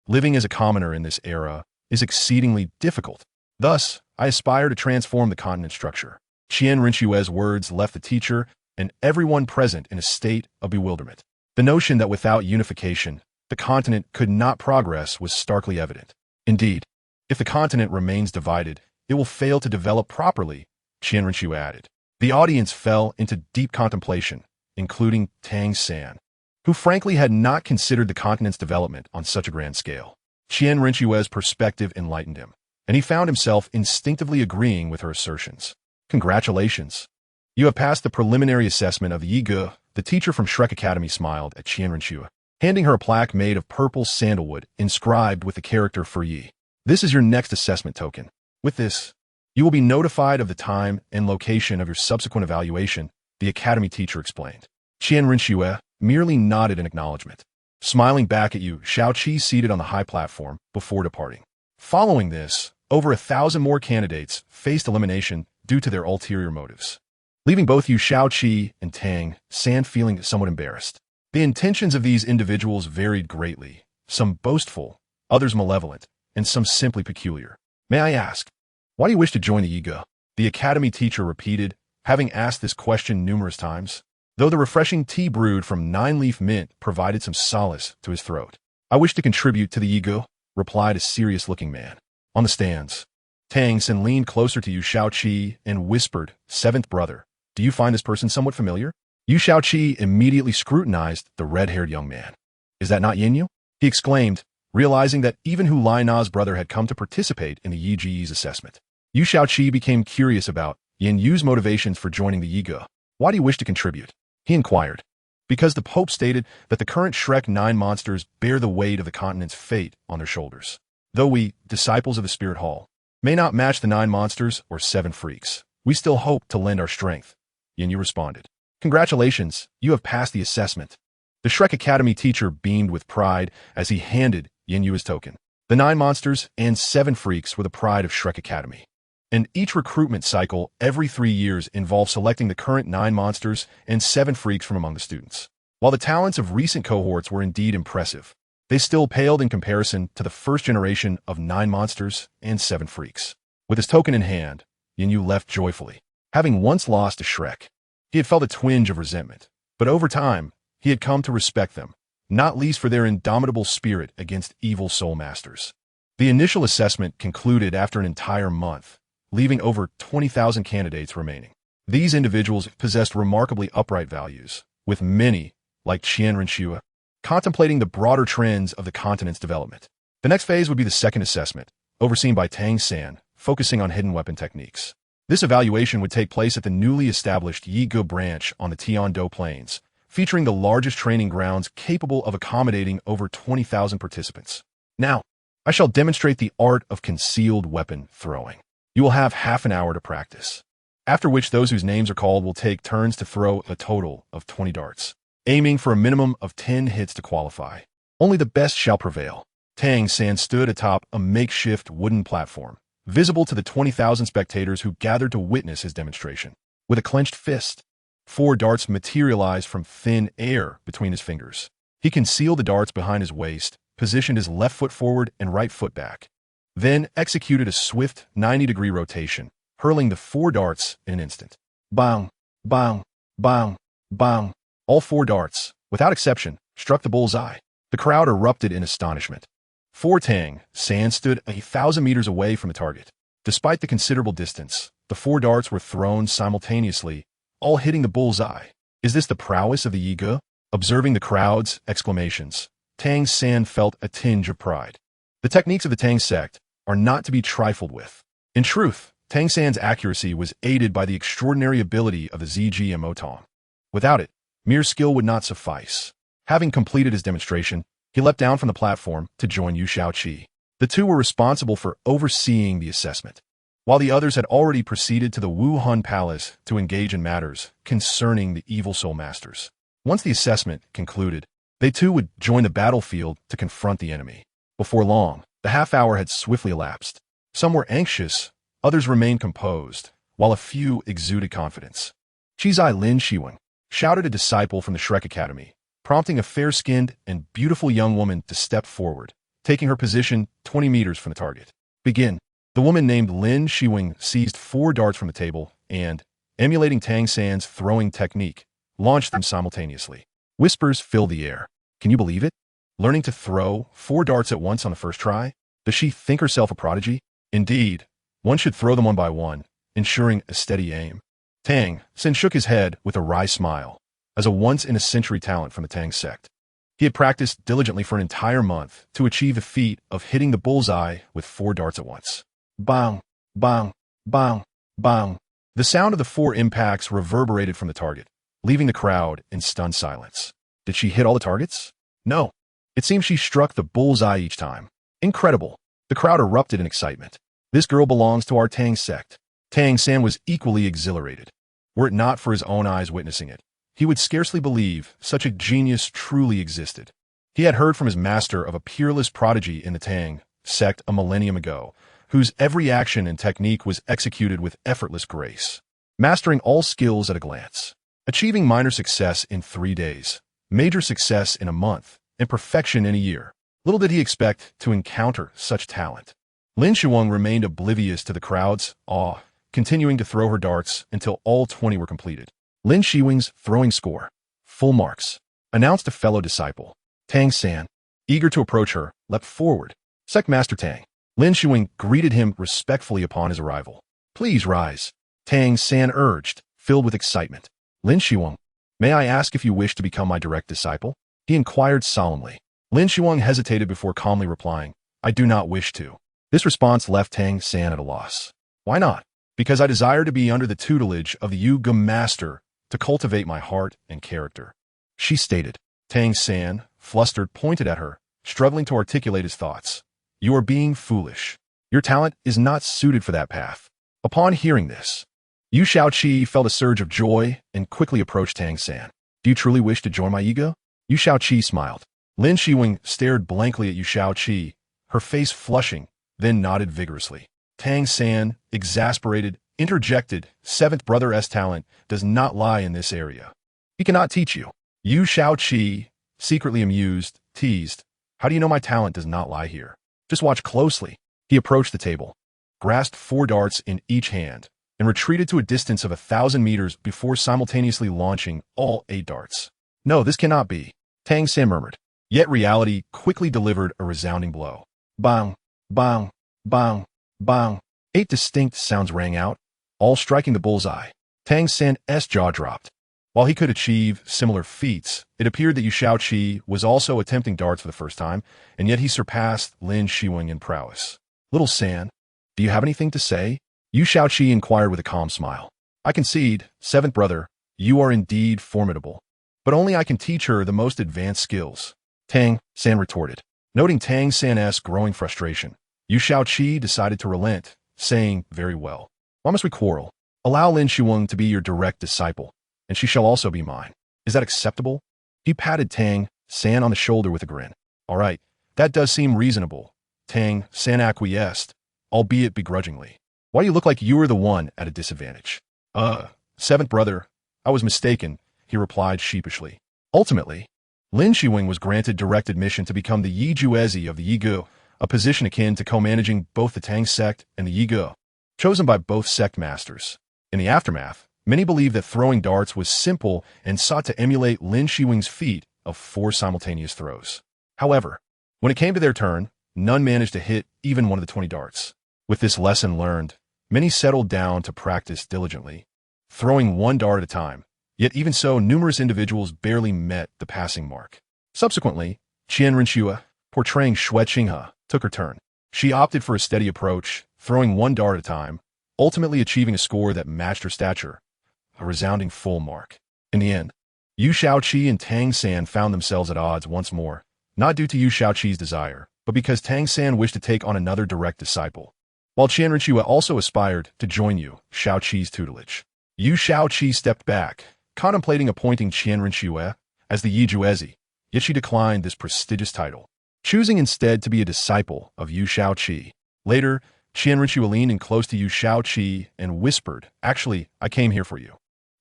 Living as a commoner in this era is exceedingly difficult. Thus, I aspire to transform the continent structure. Qian Rinxue's words left the teacher and everyone present in a state of bewilderment. The notion that without unification, the continent could not progress was starkly evident. Indeed, if the continent remains divided, it will fail to develop properly, Qian Rinxue added. The audience fell into deep contemplation, including Tang San, who frankly had not considered the continent's development on such a grand scale. Qian Rinxue's perspective enlightened him, and he found himself instinctively agreeing with her assertions. Congratulations. You have passed the preliminary assessment of Yi Ge. The teacher from Shrek Academy smiled at Qian Rinxue, handing her a plaque made of purple sandalwood inscribed with the character for Yi. This is your next assessment token. With this, you will be notified of the time and location of your subsequent evaluation, the academy teacher explained. Qian Rinxue merely nodded in acknowledgement. Smiling back at you, Xiaoqi seated on the high platform before departing. Following this, over 1,000 more candidates faced elimination due to their ulterior motives, leaving both Yu Xiaoqi and Tang San feeling somewhat embarrassed. The intentions of these individuals varied greatly, some boastful, others malevolent, and some simply peculiar. May I ask, why do you wish to join the Yi Ge? The academy teacher repeated, having asked this question numerous times, though the refreshing tea brewed from 9-leaf mint provided some solace to his throat. I wish to contribute to the Yi Ge, replied a serious-looking man. On the stands, Tang San leaned closer to Yu Xiaoqi and whispered, "Seventh brother, do you find this person somewhat familiar?" Yu Xiaoqi immediately scrutinized the red-haired young man. "Is that not Yin Yu?" he exclaimed, realizing that even Hu Laina's brother had come to participate in the Yi Ji's assessment. Yu Xiaoqi became curious about Yin Yu's motivations for joining the Yi Ge. Why do you wish to contribute? He inquired. Because the Pope stated that the current Shrek 9 monsters bear the weight of the continent's fate on their shoulders. Though we, disciples of the Spirit Hall, may not match the 9 monsters or 7 freaks, we still hope to lend our strength, Yin Yu responded. Congratulations, you have passed the assessment. The Shrek Academy teacher beamed with pride as he handed Yin Yu his token. The 9 monsters and 7 freaks were the pride of Shrek Academy. And each recruitment cycle every 3 years involved selecting the current 9 monsters and 7 freaks from among the students. While the talents of recent cohorts were indeed impressive, they still paled in comparison to the first generation of 9 monsters and 7 freaks. With his token in hand, Yin Yu left joyfully. Having once lost to Shrek, he had felt a twinge of resentment, but over time, he had come to respect them, not least for their indomitable spirit against evil soul masters. The initial assessment concluded after an entire month, leaving over 20,000 candidates remaining. These individuals possessed remarkably upright values, with many, like Qian Rinxue, contemplating the broader trends of the continent's development. The next phase would be the second assessment, overseen by Tang San, focusing on hidden weapon techniques. This evaluation would take place at the newly established Yi Ge branch on the Tian-Do Plains, featuring the largest training grounds capable of accommodating over 20,000 participants. Now, I shall demonstrate the art of concealed weapon throwing. You will have half an hour to practice, after which those whose names are called will take turns to throw a total of 20 darts, aiming for a minimum of 10 hits to qualify. Only the best shall prevail. Tang San stood atop a makeshift wooden platform, visible to the 20,000 spectators who gathered to witness his demonstration. With a clenched fist, 4 darts materialized from thin air between his fingers. He concealed the darts behind his waist, positioned his left foot forward and right foot back, then executed a swift 90-degree rotation, hurling the 4 darts in an instant. Bang, bang, bang, bang. All 4 darts, without exception, struck the bullseye. The crowd erupted in astonishment. Tang San stood 1,000 meters away from the target. Despite the considerable distance, the 4 darts were thrown simultaneously, all hitting the bullseye. Is this the prowess of the Yi Ge? Observing the crowd's exclamations, Tang San felt a tinge of pride. The techniques of the Tang sect are not to be trifled with. In truth, Tang San's accuracy was aided by the extraordinary ability of the ZG Motong. Without it, mere skill would not suffice. Having completed his demonstration, he leapt down from the platform to join Yu Shaoqi. The two were responsible for overseeing the assessment, while the others had already proceeded to the Wuhan Palace to engage in matters concerning the evil soul masters. Once the assessment concluded, they too would join the battlefield to confront the enemy. Before long, the half-hour had swiftly elapsed. Some were anxious, others remained composed, while a few exuded confidence. Chizai Lin Shiwen, shouted a disciple from the Shrek Academy, prompting a fair-skinned and beautiful young woman to step forward, taking her position 20 meters from the target. Begin. The woman named Lin Shiwen seized 4 darts from the table and, emulating Tang San's throwing technique, launched them simultaneously. Whispers filled the air. Can you believe it? Learning to throw 4 darts at once on the first try? Does she think herself a prodigy? Indeed, one should throw them one by one, ensuring a steady aim. Tang San shook his head with a wry smile. As a once-in-a-century talent from the Tang sect, he had practiced diligently for an entire month to achieve the feat of hitting the bullseye with 4 darts at once. Bang, bang, bang, bang. The sound of the 4 impacts reverberated from the target, leaving the crowd in stunned silence. Did she hit all the targets? No. It seems she struck the bullseye each time. Incredible. The crowd erupted in excitement. This girl belongs to our Tang sect. Tang San was equally exhilarated. Were it not for his own eyes witnessing it, he would scarcely believe such a genius truly existed. He had heard from his master of a peerless prodigy in the Tang sect a millennium ago, whose every action and technique was executed with effortless grace, mastering all skills at a glance, achieving minor success in 3 days, major success in a month, and perfection in a year. Little did he expect to encounter such talent. Lin Shuang remained oblivious to the crowd's awe, continuing to throw her darts until all 20 were completed. Lin Shiwing's throwing score, full marks, announced a fellow disciple. Tang San, eager to approach her, leapt forward. Sect Master Tang. Lin Shiwing greeted him respectfully upon his arrival. Please rise, Tang San urged, filled with excitement. Lin Shiwing, may I ask if you wish to become my direct disciple? He inquired solemnly. Lin Shiwing hesitated before calmly replying, I do not wish to. This response left Tang San at a loss. Why not? Because I desire to be under the tutelage of the Yu Master to cultivate my heart and character, she stated. Tang San, flustered, pointed at her, struggling to articulate his thoughts. You are being foolish. Your talent is not suited for that path. Upon hearing this, Yu Shaoqi felt a surge of joy and quickly approached Tang San. Do you truly wish to join my ego? Yu Shaoqi smiled. Lin Shiwing stared blankly at Yu Shaoqi, her face flushing, then nodded vigorously. Tang San, exasperated, interjected, 7th brother's talent does not lie in this area. He cannot teach you. Yu Shaoqi, secretly amused, teased. How do you know my talent does not lie here? Just watch closely. He approached the table, grasped 4 darts in each hand, and retreated to a distance of 1,000 meters before simultaneously launching all 8 darts. No, this cannot be, Tang San murmured. Yet reality quickly delivered a resounding blow. Bang, bang, bang, bang. 8 distinct sounds rang out, all striking the bullseye. Tang San's jaw dropped. While he could achieve similar feats, it appeared that Yu Shaoqi was also attempting darts for the first time, and yet he surpassed Lin Shiwing in prowess. Little San, do you have anything to say? Yu Shaoqi inquired with a calm smile. I concede, 7th brother, you are indeed formidable, but only I can teach her the most advanced skills. Tang San retorted. Noting Tang San's growing frustration, Yu Shaoqi decided to relent, saying, very well. Why must we quarrel? Allow Lin Shiwing to be your direct disciple, and she shall also be mine. Is that acceptable? He patted Tang San on the shoulder with a grin. All right, that does seem reasonable. Tang San acquiesced, albeit begrudgingly. Why do you look like you were the one at a disadvantage? 7th brother, I was mistaken, he replied sheepishly. Ultimately, Lin Shiwing was granted direct admission to become the Yi Juezi of the Yigu, a position akin to co-managing both the Tang sect and the Yigu, chosen by both sect masters. In the aftermath, many believed that throwing darts was simple and sought to emulate Lin Shiwing's feat of 4 simultaneous throws. However, when it came to their turn, none managed to hit even one of the 20 darts. With this lesson learned, many settled down to practice diligently, throwing 1 dart at a time, yet even so, numerous individuals barely met the passing mark. Subsequently, Qian Renxue, portraying Xue Qinghe, took her turn. She opted for a steady approach, throwing 1 dart at a time, ultimately achieving a score that matched her stature, a resounding full mark. In the end, Yu Shaoqi and Tang San found themselves at odds once more, not due to Yu Shaoqi's desire, but because Tang San wished to take on another direct disciple, while Qian Renxue also aspired to join Yu Shaoqi's tutelage. Yu Shaoqi stepped back, contemplating appointing Qian Renxue as the Yi Juezi, yet she declined this prestigious title, choosing instead to be a disciple of Yu Shaoqi. Later, Qian Renxue leaned in close to Yu Shaoqi and whispered, "Actually, I came here for you."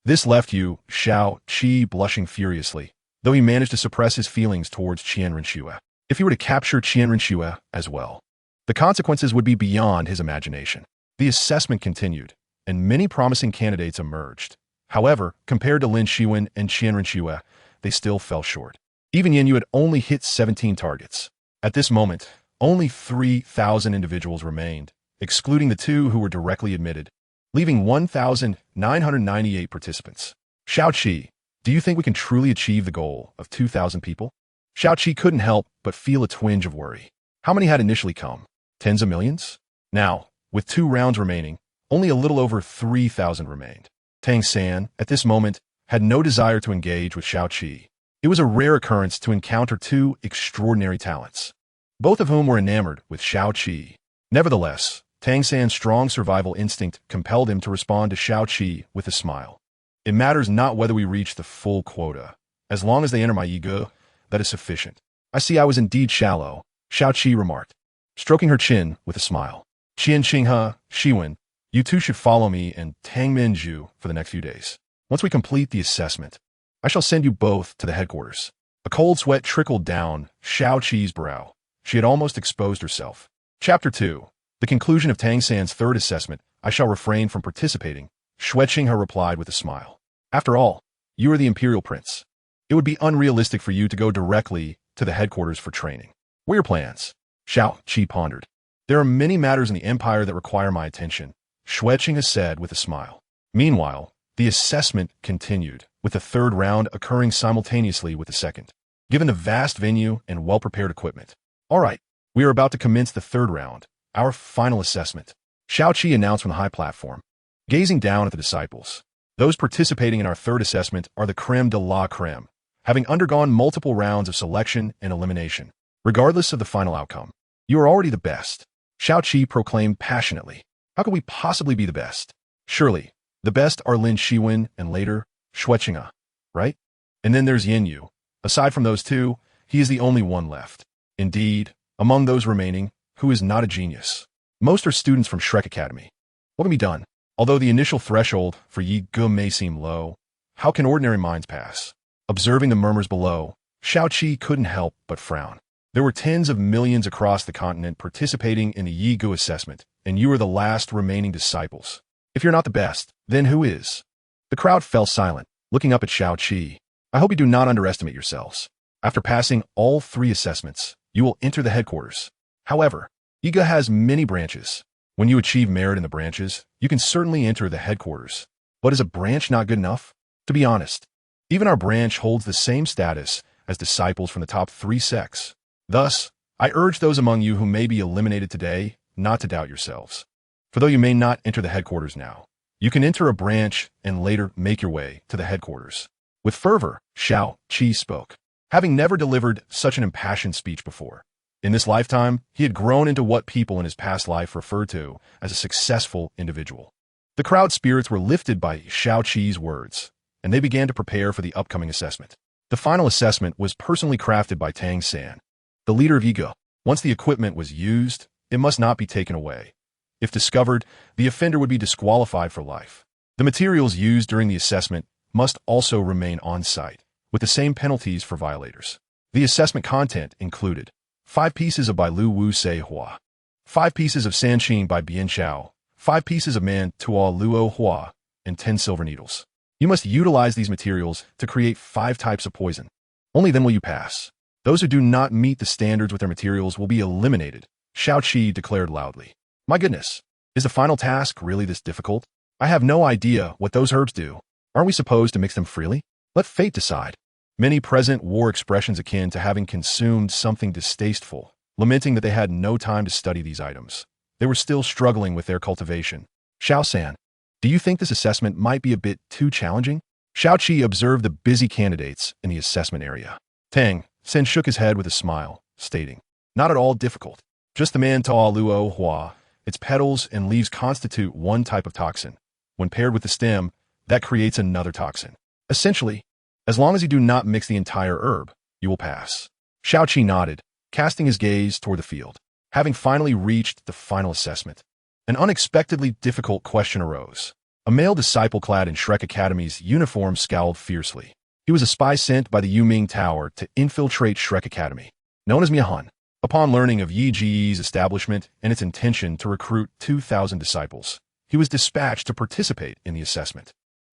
This left Yu Shaoqi blushing furiously, though he managed to suppress his feelings towards Qian Renxue. If he were to capture Qian Renxue as well, the consequences would be beyond his imagination. The assessment continued, and many promising candidates emerged. However, compared to Lin Shiwen and Qian Renxue, they still fell short. Even Yin Yu had only hit 17 targets. At this moment, only 3,000 individuals remained, excluding the two who were directly admitted, leaving 1,998 participants. Shaoqi, do you think we can truly achieve the goal of 2,000 people? Shaoqi couldn't help but feel a twinge of worry. How many had initially come? Tens of millions? Now, with 2 rounds remaining, only a little over 3,000 remained. Tang San, at this moment, had no desire to engage with Shaoqi. It was a rare occurrence to encounter 2 extraordinary talents, both of whom were enamored with Shaoqi. Nevertheless, Tang San's strong survival instinct compelled him to respond to Shaoqi with a smile. It matters not whether we reach the full quota. As long as they enter my ego, that is sufficient. I see I was indeed shallow, Shaoqi remarked, stroking her chin with a smile. Qian Qinghe, Shiwen, you two should follow me and Tang Minju for the next few days. Once we complete the assessment, I shall send you both to the headquarters. A cold sweat trickled down Shaoqi's brow. She had almost exposed herself. Chapter 2. The conclusion of Tang San's third assessment. I shall refrain from participating, Xue Qinghe replied with a smile. After all, you are the imperial prince. It would be unrealistic for you to go directly to the headquarters for training. What are your plans? Shaoqi pondered. There are many matters in the empire that require my attention, Xue Qinghe said with a smile. Meanwhile, the assessment continued, with the third round occurring simultaneously with the second. Given the vast venue and well-prepared equipment. All right, we are about to commence the third round, our final assessment, Shaoqi announced from the high platform. Gazing down at the disciples, those participating in our third assessment are the creme de la creme, having undergone multiple rounds of selection and elimination. Regardless of the final outcome, you are already the best, Shaoqi proclaimed passionately. How could we possibly be the best? Surely, the best are Lin Shiwen and later, Xue Qinghe, right? And then there's Yin Yu. Aside from those two, he is the only one left. Indeed, among those remaining, who is not a genius. Most are students from Shrek Academy. What can be done? Although the initial threshold for Yi Ge may seem low, how can ordinary minds pass? Observing the murmurs below, Shaoqi couldn't help but frown. There were tens of millions across the continent participating in the Yi Ge assessment, and you are the last remaining disciples. If you're not the best, then who is? The crowd fell silent, looking up at Shaoqi. I hope you do not underestimate yourselves. After passing all 3 assessments, you will enter the headquarters. However, Yi Ge has many branches. When you achieve merit in the branches, you can certainly enter the headquarters. But is a branch not good enough? To be honest, even our branch holds the same status as disciples from the top 3 sects. Thus, I urge those among you who may be eliminated today not to doubt yourselves. For though you may not enter the headquarters now, you can enter a branch and later make your way to the headquarters. With fervor, Shaoqi spoke, having never delivered such an impassioned speech before. In this lifetime, he had grown into what people in his past life referred to as a successful individual. The crowd's spirits were lifted by Shaoqi's words, and they began to prepare for the upcoming assessment. The final assessment was personally crafted by Tang San, the leader of Yi Ge. Once the equipment was used, it must not be taken away. If discovered, the offender would be disqualified for life. The materials used during the assessment must also remain on site, with the same penalties for violators. The assessment content included 5 pieces of Bai Lu Wu Se Hua, 5 pieces of Sanqing by Bian Chao, 5 pieces of Man Tua Luo Hua, and 10 silver needles. You must utilize these materials to create 5 types of poison. Only then will you pass. Those who do not meet the standards with their materials will be eliminated, Shaoqi declared loudly. My goodness, is the final task really this difficult? I have no idea what those herbs do. Aren't we supposed to mix them freely? Let fate decide. Many present wore expressions akin to having consumed something distasteful, lamenting that they had no time to study these items. They were still struggling with their cultivation. Xiao San, do you think this assessment might be a bit too challenging? Xiaoqi observed the busy candidates in the assessment area. Tang Sen shook his head with a smile, stating, "Not at all difficult. Just the man Douluo Hua. Its petals and leaves constitute one type of toxin. When paired with the stem, that creates another toxin. Essentially, as long as you do not mix the entire herb, you will pass." Xiaoqi nodded, casting his gaze toward the field. Having finally reached the final assessment, an unexpectedly difficult question arose. A male disciple clad in Shrek Academy's uniform scowled fiercely. He was a spy sent by the Yuming Tower to infiltrate Shrek Academy. Known as Miahan, upon learning of Yi Ji's establishment and its intention to recruit 2,000 disciples, he was dispatched to participate in the assessment.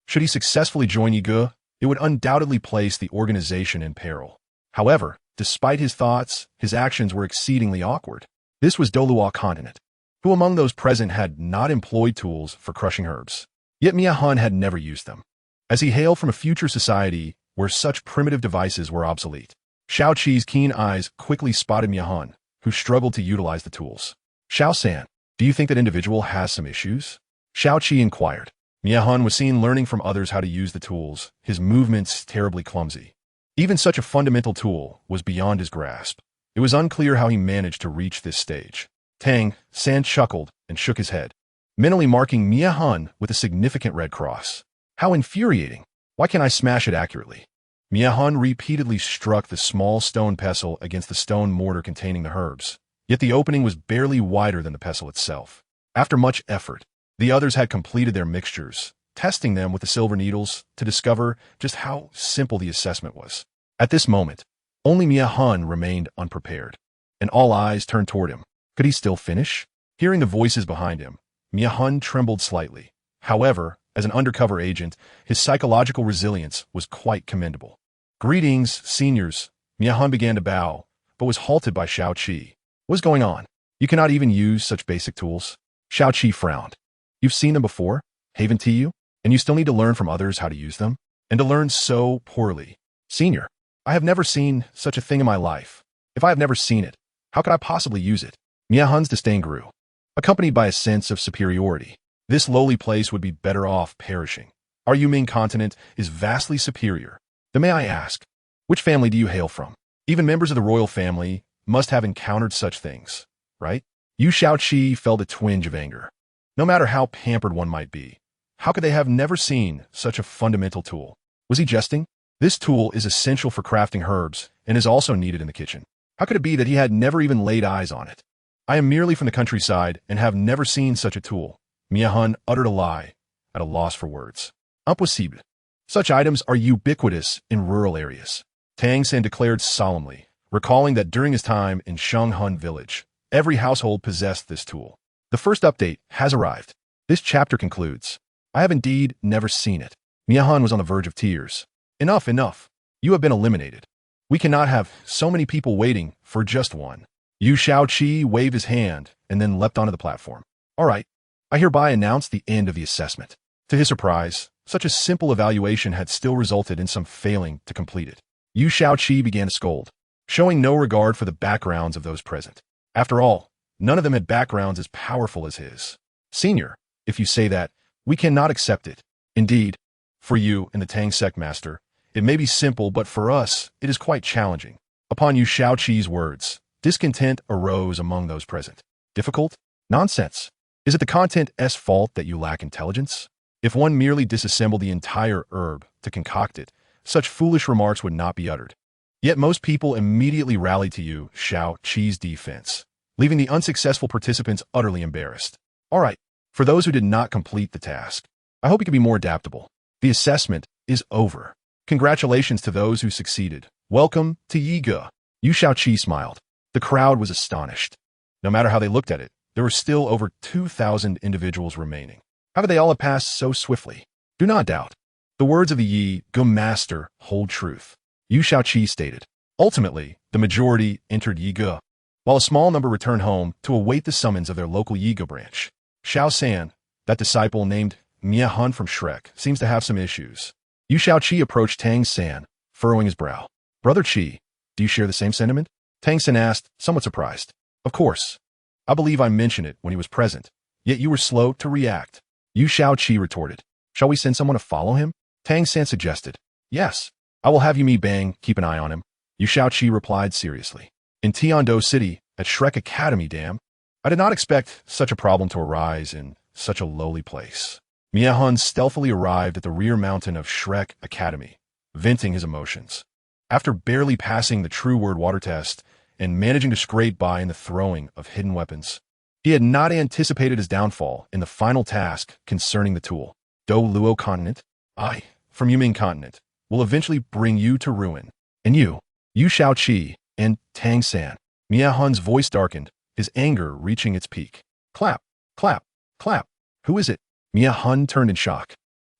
Should he successfully join Yi Ge, it would undoubtedly place the organization in peril. However, despite his thoughts, his actions were exceedingly awkward. This was Douluo continent. Who among those present had not employed tools for crushing herbs? Yet Miahan had never used them, as he hailed from a future society where such primitive devices were obsolete. Xiaoqi's keen eyes quickly spotted Miahan, who struggled to utilize the tools. "Xiao-san, do you think that individual has some issues?" Xiaoqi inquired. Miahan was seen learning from others how to use the tools, his movements terribly clumsy. Even such a fundamental tool was beyond his grasp. It was unclear how he managed to reach this stage. Tang San chuckled and shook his head, mentally marking Miahan with a significant red cross. "How infuriating! Why can't I smash it accurately?" Miahan repeatedly struck the small stone pestle against the stone mortar containing the herbs, yet the opening was barely wider than the pestle itself. After much effort, the others had completed their mixtures, testing them with the silver needles to discover just how simple the assessment was. At this moment, only Miahan remained unprepared, and all eyes turned toward him. Could he still finish? Hearing the voices behind him, Miahan trembled slightly. However, as an undercover agent, his psychological resilience was quite commendable. "Greetings, seniors." Miahan began to bow, but was halted by Xiaoqi. "What's going on? You cannot even use such basic tools?" Xiaoqi frowned. "You've seen them before, haven't you? And you still need to learn from others how to use them? And to learn so poorly. Senior, I have never seen such a thing in my life. If I have never seen it, how could I possibly use it?" Miahan's disdain grew, accompanied by a sense of superiority. This lowly place would be better off perishing. Our Yuming continent is vastly superior. Then may I ask, which family do you hail from? Even members of the royal family must have encountered such things, right? Yu Xiaoqi felt a twinge of anger. No matter how pampered one might be, how could they have never seen such a fundamental tool? Was he jesting? This tool is essential for crafting herbs and is also needed in the kitchen. How could it be that he had never even laid eyes on it? "I am merely from the countryside and have never seen such a tool." Miahan uttered a lie, at a loss for words. "Impossible. Such items are ubiquitous in rural areas," Tang San declared solemnly, recalling that during his time in Shanghun village, every household possessed this tool. The first update has arrived. This chapter concludes. I have indeed never seen it. Miahan was on the verge of tears. "Enough, enough. You have been eliminated. We cannot have so many people waiting for just one." Yu Xiaoqi waved his hand and then leapt onto the platform. "All right. I hereby announce the end of the assessment." To his surprise, such a simple evaluation had still resulted in some failing to complete it. Yu Xiaoqi began to scold, showing no regard for the backgrounds of those present. After all, none of them had backgrounds as powerful as his. "Senior, if you say that, we cannot accept it. Indeed, for you and the Tang sect master, it may be simple, but for us, it is quite challenging." Upon Yu Xiaoqi's words, discontent arose among those present. "Difficult? Nonsense. Is it the content's fault that you lack intelligence? If one merely disassembled the entire herb to concoct it, such foolish remarks would not be uttered." Yet most people immediately rallied to Yu Xiaoqi's defense, leaving the unsuccessful participants utterly embarrassed. "All right, for those who did not complete the task, I hope you can be more adaptable. The assessment is over. Congratulations to those who succeeded. Welcome to Yi Ge." Yu Xiaoqi smiled. The crowd was astonished. No matter how they looked at it, there were still over 2,000 individuals remaining. How could they all have passed so swiftly? Do not doubt. The words of the Yi Ge master hold truth. Yu Xiaoqi stated. Ultimately, the majority entered Yi Ge, while a small number returned home to await the summons of their local Yi Ge branch. Xiao San, that disciple named Miahan from Shrek, seems to have some issues. Yu Xiaoqi approached Tang San, furrowing his brow. "Brother Qi, do you share the same sentiment?" Tang San asked, somewhat surprised. "Of course. I believe I mentioned it when he was present, yet you were slow to react." Yu Xiaoqi retorted. "Shall we send someone to follow him?" Tang San suggested. Yes, I will have Yumi Bang keep an eye on him, Yu Shaoqi replied seriously. In Tiando City, at Shrek Academy, damn. I did not expect such a problem to arise in such a lowly place. Miahun stealthily arrived at the rear mountain of Shrek Academy, venting his emotions. After barely passing the true word water test and managing to scrape by in the throwing of hidden weapons, he had not anticipated his downfall in the final task concerning the tool. Douluo continent, I, from Yuming continent, will eventually bring you to ruin. And you, Yu Shaoqi, and Tang San. Miahun's voice darkened, his anger reaching its peak. Clap, clap, clap. Who is it? Miahun turned in shock,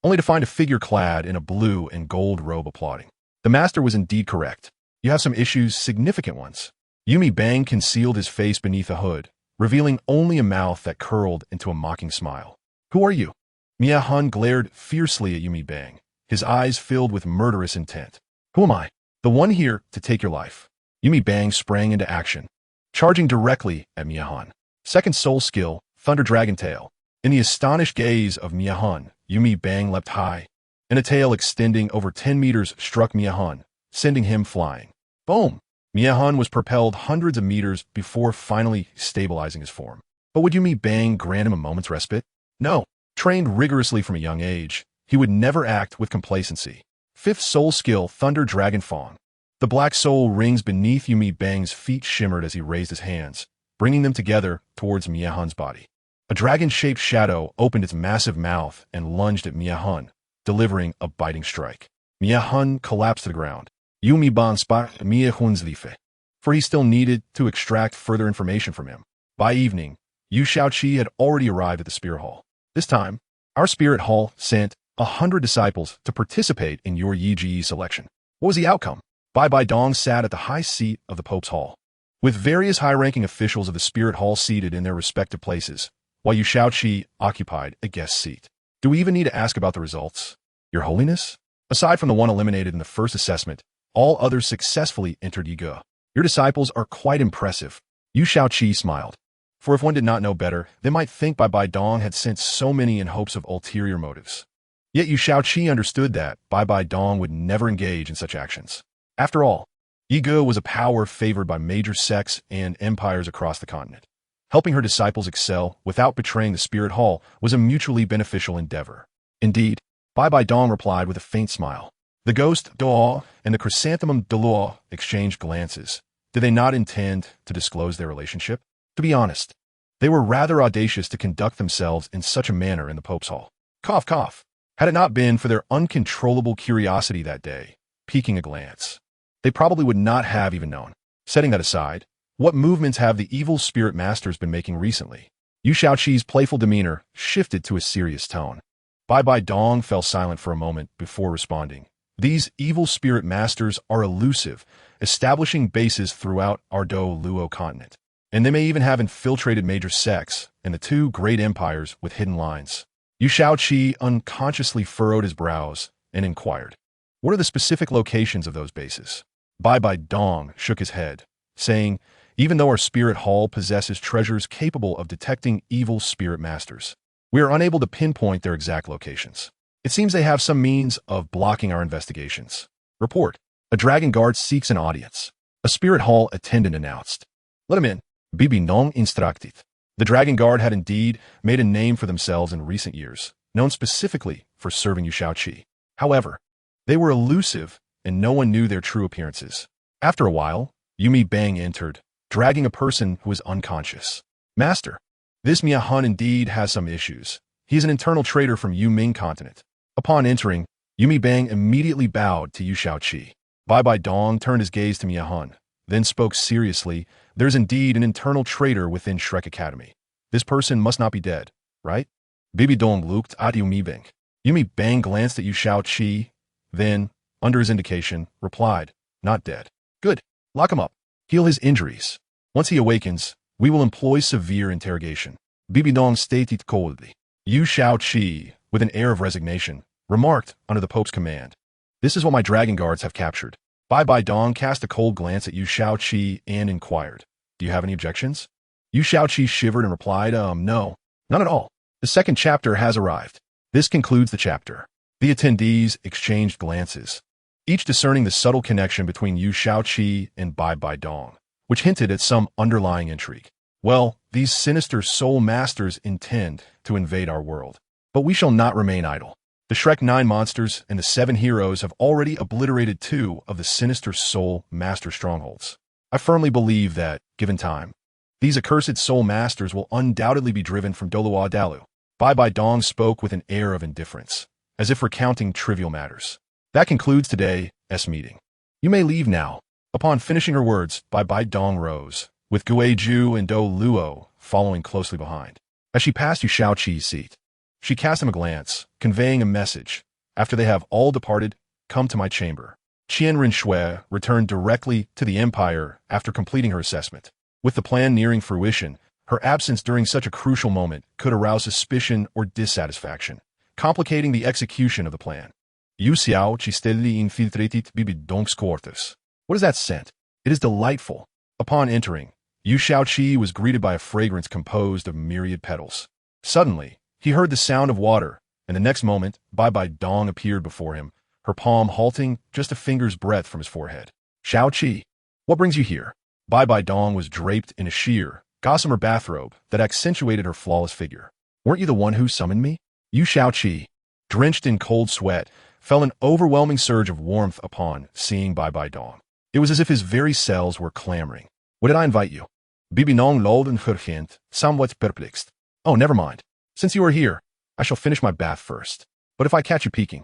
only to find a figure clad in a blue and gold robe applauding. The master was indeed correct. You have some issues, significant ones. Yumi Bang concealed his face beneath a hood, revealing only a mouth that curled into a mocking smile. Who are you? Miahun glared fiercely at Yumi Bang, his eyes filled with murderous intent. Who am I? The one here to take your life. Yumi Bang sprang into action, charging directly at Miahun. Second soul skill, Thunder Dragon Tail. In the astonished gaze of Miahun, Yumi Bang leapt high, and a tail extending over 10 meters struck Miahun, sending him flying. Boom! Miahun was propelled hundreds of meters before finally stabilizing his form. But would Yumi Bang grant him a moment's respite? No. Trained rigorously from a young age, he would never act with complacency. Fifth soul skill, Thunder Dragon Fawn. The black soul rings beneath Yumi Bang's feet shimmered as he raised his hands, bringing them together towards Miahun's body. A dragon-shaped shadow opened its massive mouth and lunged at Miahun, delivering a biting strike. Miahun collapsed to the ground. Yumi Ban spot Miahun's life, for he still needed to extract further information from him. By evening, Yu Shaoqi had already arrived at the Spirit Hall. This time, our Spirit Hall sent 100 disciples to participate in your Yi selection. What was the outcome? Bai Dong sat at the high seat of the Pope's Hall, with various high-ranking officials of the Spirit Hall seated in their respective places, while Yu Shaoqi occupied a guest seat. Do we even need to ask about the results? Your Holiness? Aside from the one eliminated in the first assessment, all others successfully entered Yiga. Your disciples are quite impressive. Yu Shaoqi smiled. For if one did not know better, they might think Bai Dong had sent so many in hopes of ulterior motives. Yet Yu Shaoqi understood that Bai Dong would never engage in such actions. After all, Yiga was a power favored by major sects and empires across the continent. Helping her disciples excel without betraying the Spirit Hall was a mutually beneficial endeavor. Indeed, Bai Dong replied with a faint smile. The ghost Dual and the chrysanthemum Dalu exchanged glances. Did they not intend to disclose their relationship? To be honest, they were rather audacious to conduct themselves in such a manner in the Pope's Hall. Cough, cough. Had it not been for their uncontrollable curiosity that day, peeking a glance, they probably would not have even known. Setting that aside, what movements have the evil spirit masters been making recently? Yu Shaoqi's playful demeanor shifted to a serious tone. Bai Dong fell silent for a moment before responding. These evil spirit masters are elusive, establishing bases throughout our Douluo continent. And they may even have infiltrated major sects and the two great empires with hidden lines. Yu Shaoqi unconsciously furrowed his brows and inquired, what are the specific locations of those bases? Bai Dong shook his head, saying, even though our Spirit Hall possesses treasures capable of detecting evil spirit masters, we are unable to pinpoint their exact locations. It seems they have some means of blocking our investigations. Report. A dragon guard seeks an audience. A Spirit Hall attendant announced. Let him in. Bibi non instructit. The dragon guard had indeed made a name for themselves in recent years, known specifically for serving Yu Shaoqi. However, they were elusive and no one knew their true appearances. After a while, Yumi Bang entered, dragging a person who was unconscious. Master, this Miahun indeed has some issues. He is an internal traitor from Yuming continent. Upon entering, Yumi Bang immediately bowed to Yu Shaoqi. Bai Dong turned his gaze to Miahun, then spoke seriously. There's indeed an internal traitor within Shrek Academy. This person must not be dead, right? Bibi Dong looked at Yumi Bang. Yumi Bang glanced at Yu Shaoqi, then, under his indication, replied, not dead. Good. Lock him up. Heal his injuries. Once he awakens, we will employ severe interrogation. Bibi Dong stated coldly. Yu Shaoqi, with an air of resignation, remarked under the Pope's command. This is what my dragon guards have captured. Bai Dong cast a cold glance at Yu Shaoqi and inquired, do you have any objections? Yu Shaoqi shivered and replied, no, none at all. The second chapter has arrived. This concludes the chapter. The attendees exchanged glances, each discerning the subtle connection between Yu Shaoqi and Bai Bai Dong, which hinted at some underlying intrigue. Well, these sinister soul masters intend to invade our world. But we shall not remain idle. The Shrek 9 monsters and the 7 heroes have already obliterated 2 of the sinister soul master strongholds. I firmly believe that, given time, these accursed soul masters will undoubtedly be driven from Douluo Dalu. Bai Bai Dong spoke with an air of indifference, as if recounting trivial matters. That concludes today's meeting. You may leave now. Upon finishing her words, Bai Bai Dong rose, with Guizhu and Douluo following closely behind. As she passed Yu Shaoqi's seat, she cast him a glance, conveying a message. After they have all departed, come to my chamber. Qian Rinshui returned directly to the Empire after completing her assessment. With the plan nearing fruition, her absence during such a crucial moment could arouse suspicion or dissatisfaction, complicating the execution of the plan. Yu Xiaoqi steadily infiltrated Bibi Dong's quarters. What is that scent? It is delightful. Upon entering, Yu Shaoqi was greeted by a fragrance composed of myriad petals. Suddenly, he heard the sound of water, and the next moment, Bai Bai Dong appeared before him, her palm halting just a finger's breadth from his forehead. Shaoqi, what brings you here? Bai Bai Dong was draped in a sheer, gossamer bathrobe that accentuated her flawless figure. Weren't you the one who summoned me? Yu Shaoqi, drenched in cold sweat, felt an overwhelming surge of warmth upon seeing Bai Bai Dong. It was as if his very cells were clamoring. What did I invite you? Bibi Nong lulled and vergend, somewhat perplexed. Oh, never mind. Since you are here, I shall finish my bath first. But if I catch you peeking.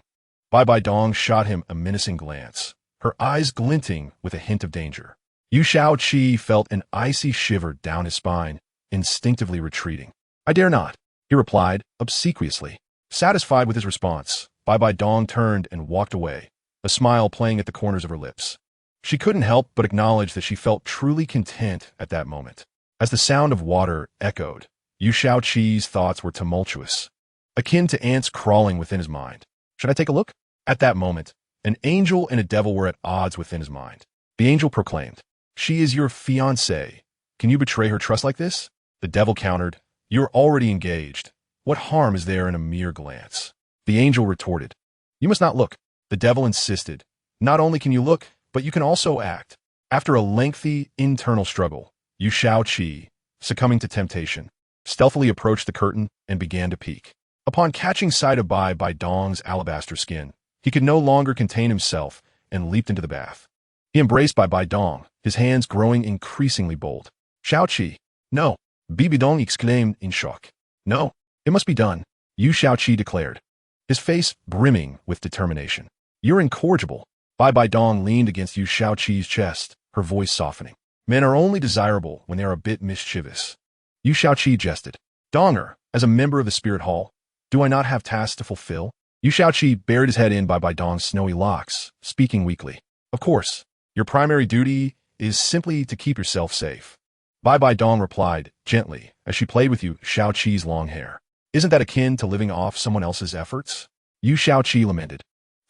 Bai Bai Dong shot him a menacing glance, her eyes glinting with a hint of danger. Yu Shaoqi felt an icy shiver down his spine, instinctively retreating. I dare not, he replied, obsequiously. Satisfied with his response, Bai Bai Dong turned and walked away, a smile playing at the corners of her lips. She couldn't help but acknowledge that she felt truly content at that moment. As the sound of water echoed, Yu Shaoqi's thoughts were tumultuous, akin to ants crawling within his mind. Should I take a look? At that moment, an angel and a devil were at odds within his mind. The angel proclaimed, She is your fiancée. Can you betray her trust like this? The devil countered, You are already engaged. What harm is there in a mere glance? The angel retorted, You must not look. The devil insisted, Not only can you look, but you can also act. After a lengthy internal struggle, Yu Shaoqi, succumbing to temptation, stealthily approached the curtain and began to peek. Upon catching sight of Bai Bai Dong's alabaster skin, he could no longer contain himself and leaped into the bath. He embraced Bai Bai Dong, his hands growing increasingly bold. Shaoqi, no, Bibi Dong exclaimed in shock. No, it must be done, Yu Shaoqi declared, his face brimming with determination. You're incorrigible. Bai Bai Dong leaned against Yu Shaoqi's chest, her voice softening. Men are only desirable when they are a bit mischievous. Yu Shaoqi jested. Donger, as a member of the Spirit Hall, do I not have tasks to fulfill? Yu Shaoqi buried his head in Bai Bai Dong's snowy locks, speaking weakly. Of course, your primary duty is simply to keep yourself safe. Bai Bai Dong replied, gently, as she played with Yu Shaoqi's long hair. Isn't that akin to living off someone else's efforts? Yu Shaoqi lamented,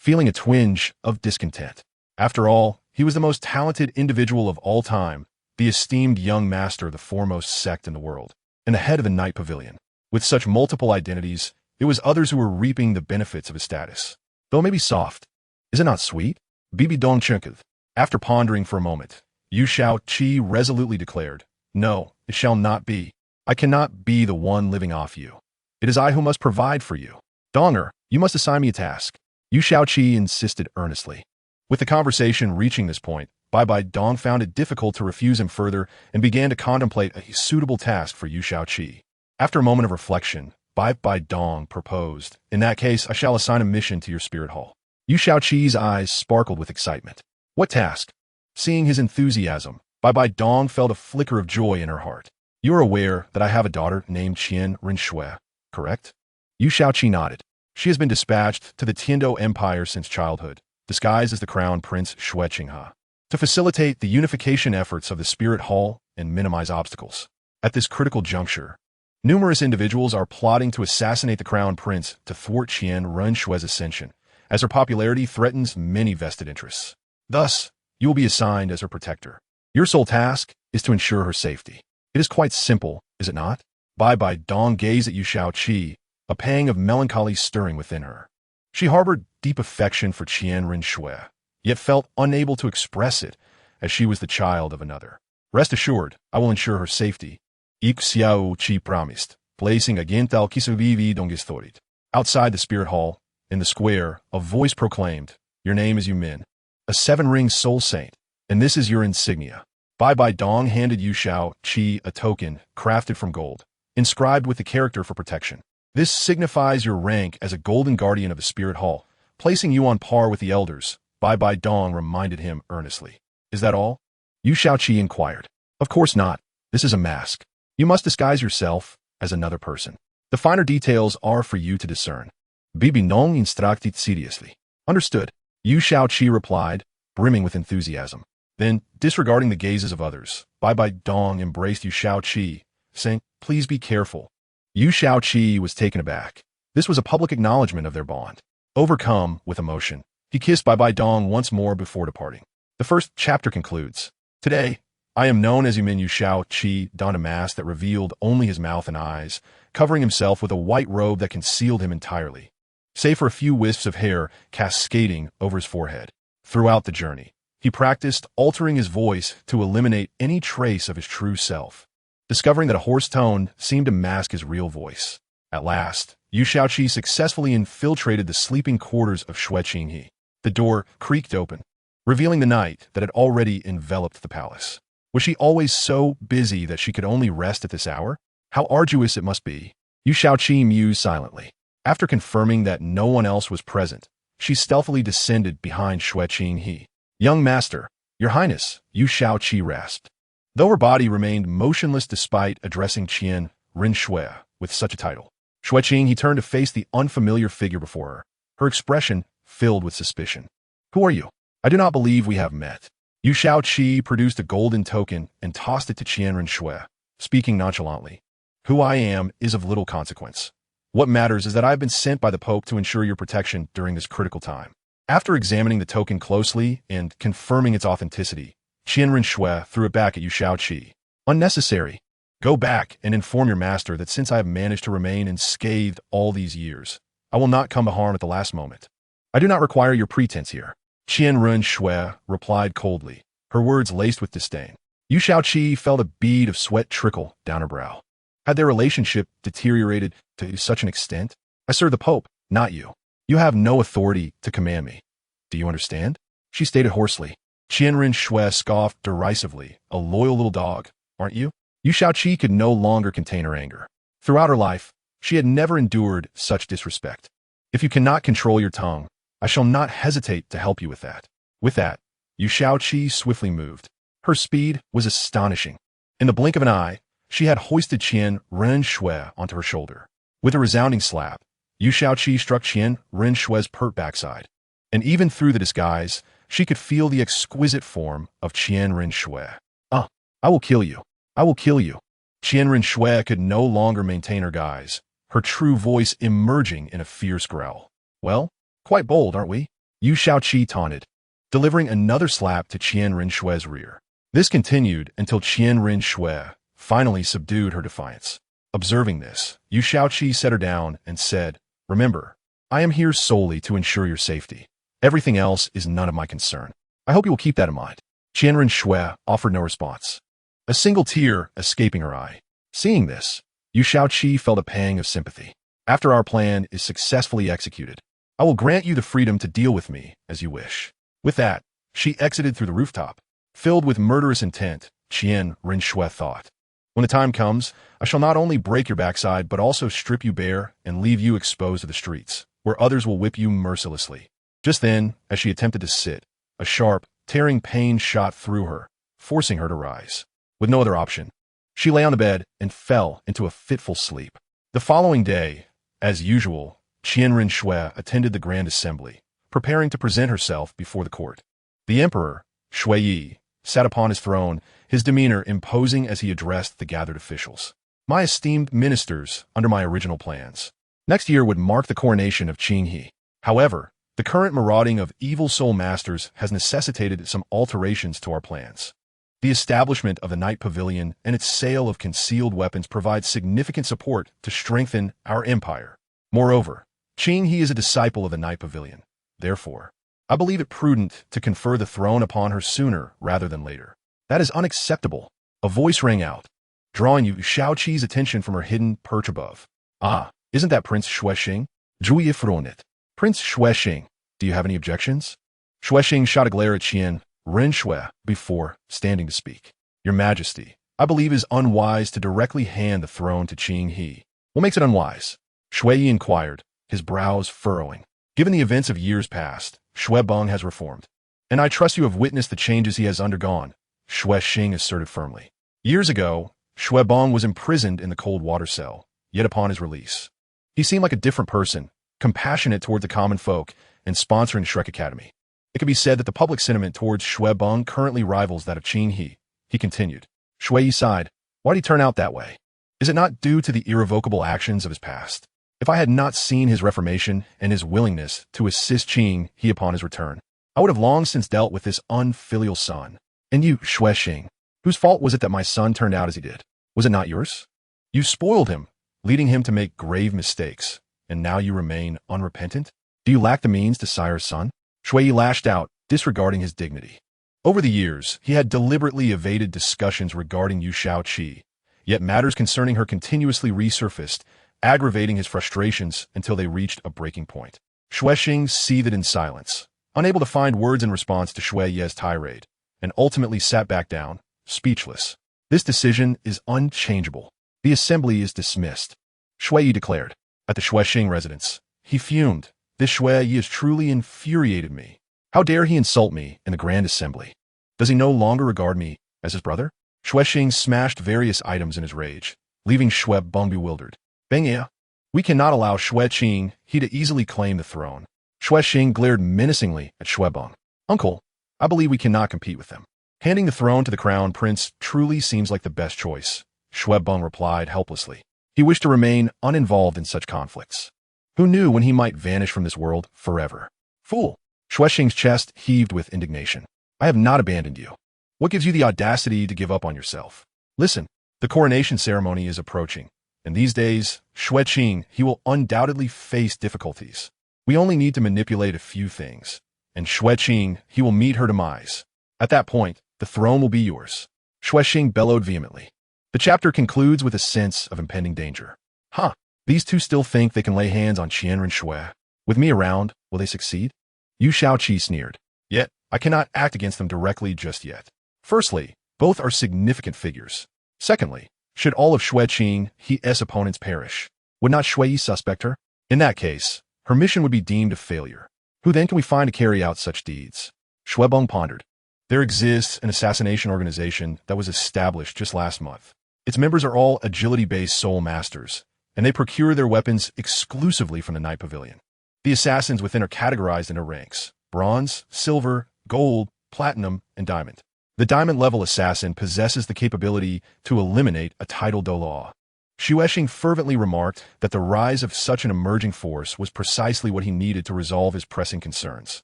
feeling a twinge of discontent. After all, he was the most talented individual of all time, the esteemed young master of the foremost sect in the world, and the head of the Night Pavilion. With such multiple identities, it was others who were reaping the benefits of his status. Though it may be soft, is it not sweet? Bibi Dong chunked. After pondering for a moment, Yu Shaoqi resolutely declared, No, it shall not be. I cannot be the one living off you. It is I who must provide for you. Donger, you must assign me a task. Yu Shaoqi insisted earnestly. With the conversation reaching this point, Bai Bai Dong found it difficult to refuse him further and began to contemplate a suitable task for Yu Shaoqi. After a moment of reflection, Bai Bai Dong proposed, In that case, I shall assign a mission to your spirit hall. Yu Shaoqi's eyes sparkled with excitement. What task? Seeing his enthusiasm, Bai Bai Dong felt a flicker of joy in her heart. You are aware that I have a daughter named Qian Rinshui, correct? Yu Shaoqi nodded. She has been dispatched to the Tiando Empire since childhood, disguised as the Crown Prince Xue Qinghe, to facilitate the unification efforts of the Spirit Hall and minimize obstacles. At this critical juncture, numerous individuals are plotting to assassinate the Crown Prince to thwart Qian Rinshui's ascension, as her popularity threatens many vested interests. Thus, you will be assigned as her protector. Your sole task is to ensure her safety. It is quite simple, is it not? Bai Bai Dong gazed at Yu Shaoqi, a pang of melancholy stirring within her. She harbored deep affection for Qian Rinxue, yet felt unable to express it, as she was the child of another. Rest assured, I will ensure her safety. Ik Xiao Chi promised, placing a gintal kisuvivi dongistorit. Outside the spirit hall, in the square, a voice proclaimed, "Your name is Yumin, a seven-ring soul saint, and this is your insignia." Bai Bai Dong handed Yu Xiao Qi a token crafted from gold, inscribed with the character for protection. This signifies your rank as a golden guardian of the spirit hall, placing you on par with the elders, Bai Bai Dong reminded him earnestly. Is that all? Yu Xiaoqi inquired. Of course not. This is a mask. You must disguise yourself as another person. The finer details are for you to discern. Bibi Nong instructed seriously. Understood. Yu Xiaoqi replied, brimming with enthusiasm. Then, disregarding the gazes of others, Bai Bai Dong embraced Yu Xiaoqi, saying, "Please be careful." Yu Xiaoqi was taken aback. This was a public acknowledgement of their bond. Overcome with emotion, he kissed Bai Bai Dong once more before departing. The first chapter concludes. Today, I am known as Yumin. Yu Xiaoqi donned a mask that revealed only his mouth and eyes, covering himself with a white robe that concealed him entirely, save for a few wisps of hair cascading over his forehead. Throughout the journey, he practiced altering his voice to eliminate any trace of his true self, discovering that a hoarse tone seemed to mask his real voice. At last, Yu Xiaoqi successfully infiltrated the sleeping quarters of Xue Qinghe. The door creaked open, revealing the night that had already enveloped the palace. Was she always so busy that she could only rest at this hour? How arduous it must be. Yu Xiaoqi mused silently. After confirming that no one else was present, she stealthily descended behind Xue Qinghe. "Young master, your highness," Yu Xiaoqi rasped. Though her body remained motionless despite addressing Qian Rinxue with such a title, Xue Qinghe turned to face the unfamiliar figure before her, her expression filled with suspicion. "Who are you? I do not believe we have met." Yu Xiaoqi produced a golden token and tossed it to Qian Rinxue, speaking nonchalantly. "Who I am is of little consequence. What matters is that I have been sent by the Pope to ensure your protection during this critical time." After examining the token closely and confirming its authenticity, Qian Rinxue threw it back at Yu Xiaoqi. "Unnecessary. Go back and inform your master that since I have managed to remain unscathed all these years, I will not come to harm at the last moment. I do not require your pretense here." Qian Rinxue replied coldly, her words laced with disdain. Yu Xiaoqi felt a bead of sweat trickle down her brow. Had their relationship deteriorated to such an extent? "I serve the Pope, not you. You have no authority to command me. Do you understand?" she stated hoarsely. Qian Rinxue scoffed derisively. "A loyal little dog, aren't you?" Yu Xiaoqi could no longer contain her anger. Throughout her life, she had never endured such disrespect. "If you cannot control your tongue, I shall not hesitate to help you with that." With that, Yu Xiaoqi swiftly moved. Her speed was astonishing. In the blink of an eye, she had hoisted Qian Rinxue onto her shoulder. With a resounding slap, Yu Xiaoqi struck Qian Rinxue's pert backside. And even through the disguise, she could feel the exquisite form of Qian Rinxue. I will kill you. I will kill you." Qian Rinxue could no longer maintain her guise, her true voice emerging in a fierce growl. "Well, quite bold, aren't we?" Yu Xiaoqi taunted, delivering another slap to Qian Rinxue's rear. This continued until Qian Rinxue finally subdued her defiance. Observing this, Yu Xiaoqi set her down and said, "Remember, I am here solely to ensure your safety. Everything else is none of my concern. I hope you will keep that in mind." Qian Rinxue offered no response, a single tear escaping her eye. Seeing this, Yu Xiaoqi felt a pang of sympathy. "After our plan is successfully executed, I will grant you the freedom to deal with me as you wish." With that, she exited through the rooftop. Filled with murderous intent, Qian Rinxue thought, "When the time comes, I shall not only break your backside but also strip you bare and leave you exposed to the streets, where others will whip you mercilessly." Just then, as she attempted to sit, a sharp, tearing pain shot through her, forcing her to rise. With no other option, she lay on the bed and fell into a fitful sleep. The following day, as usual, Qian Rinxue attended the Grand Assembly, preparing to present herself before the court. The Emperor, Shui Yi, sat upon his throne, his demeanor imposing as he addressed the gathered officials. "My esteemed ministers, under my original plans, next year would mark the coronation of Qinghe. However, the current marauding of evil soul masters has necessitated some alterations to our plans. The establishment of the Night Pavilion and its sale of concealed weapons provides significant support to strengthen our empire. Moreover, Qing He is a disciple of the Night Pavilion. Therefore, I believe it prudent to confer the throne upon her sooner rather than later. That is unacceptable. A voice rang out, drawing Yu Shaoqi's attention from her hidden perch above. Ah, isn't that Prince Xuexing? Zhuyi. Prince Xuexing, do you have any objections? Xuexing shot a glare at Qian Renshui before standing to speak. Your Majesty, I believe it is unwise to directly hand the throne to Qing He. What makes it unwise? Shui inquired, his brows furrowing. Given the events of years past, Xuebeng has reformed. And I trust you have witnessed the changes he has undergone, Xuexing asserted firmly. Years ago, Xuebeng was imprisoned in the cold water cell, yet upon his release, he seemed like a different person, compassionate toward the common folk, and sponsoring Shrek Academy. It can be said that the public sentiment towards Xuebeng currently rivals that of Qing He. He continued. Shui sighed. Why did he turn out that way? Is it not due to the irrevocable actions of his past? If I had not seen his reformation and his willingness to assist Qing He upon his return, I would have long since dealt with this unfilial son. And you, Xuexing, whose fault was it that my son turned out as he did? Was it not yours? You spoiled him, leading him to make grave mistakes, and now you remain unrepentant? Do you lack the means to sire a son? Shui lashed out, disregarding his dignity. Over the years, he had deliberately evaded discussions regarding Yu Shaoqi, yet matters concerning her continuously resurfaced, aggravating his frustrations until they reached a breaking point. Xuexing seethed in silence, unable to find words in response to Shui Ye's tirade, and ultimately sat back down, speechless. This decision is unchangeable. The assembly is dismissed, Shui declared. At the Xuexing residence, he fumed. This Shui has truly infuriated me. How dare he insult me in the Grand Assembly? Does he no longer regard me as his brother? Xuexing smashed various items in his rage, leaving Xuebeng bewildered. Bengya, we cannot allow Xuexing He to easily claim the throne. Xuexing glared menacingly at Xuebeng. Uncle, I believe we cannot compete with them. Handing the throne to the crown prince truly seems like the best choice, Xuebeng replied helplessly. He wished to remain uninvolved in such conflicts. Who knew when he might vanish from this world forever? Fool! Xuexing's chest heaved with indignation. I have not abandoned you. What gives you the audacity to give up on yourself? Listen, the coronation ceremony is approaching, and these days, Xuexing He will undoubtedly face difficulties. We only need to manipulate a few things, and Xuexing He will meet her demise. At that point, the throne will be yours. Xuexing bellowed vehemently. The chapter concludes with a sense of impending danger. Huh, these two still think they can lay hands on Qian Renshui. With me around, will they succeed? Yu Shaoqi sneered. Yet, I cannot act against them directly just yet. Firstly, both are significant figures. Secondly, should all of Xuexing He's opponents perish, would not Shui suspect her? In that case, her mission would be deemed a failure. Who then can we find to carry out such deeds? Xuebeng pondered. There exists an assassination organization that was established just last month. Its members are all agility-based soul masters, and they procure their weapons exclusively from the Night Pavilion. The assassins within are categorized into ranks: bronze, silver, gold, platinum, and diamond. The diamond-level assassin possesses the capability to eliminate a title Douluo. Xuexing fervently remarked that the rise of such an emerging force was precisely what he needed to resolve his pressing concerns.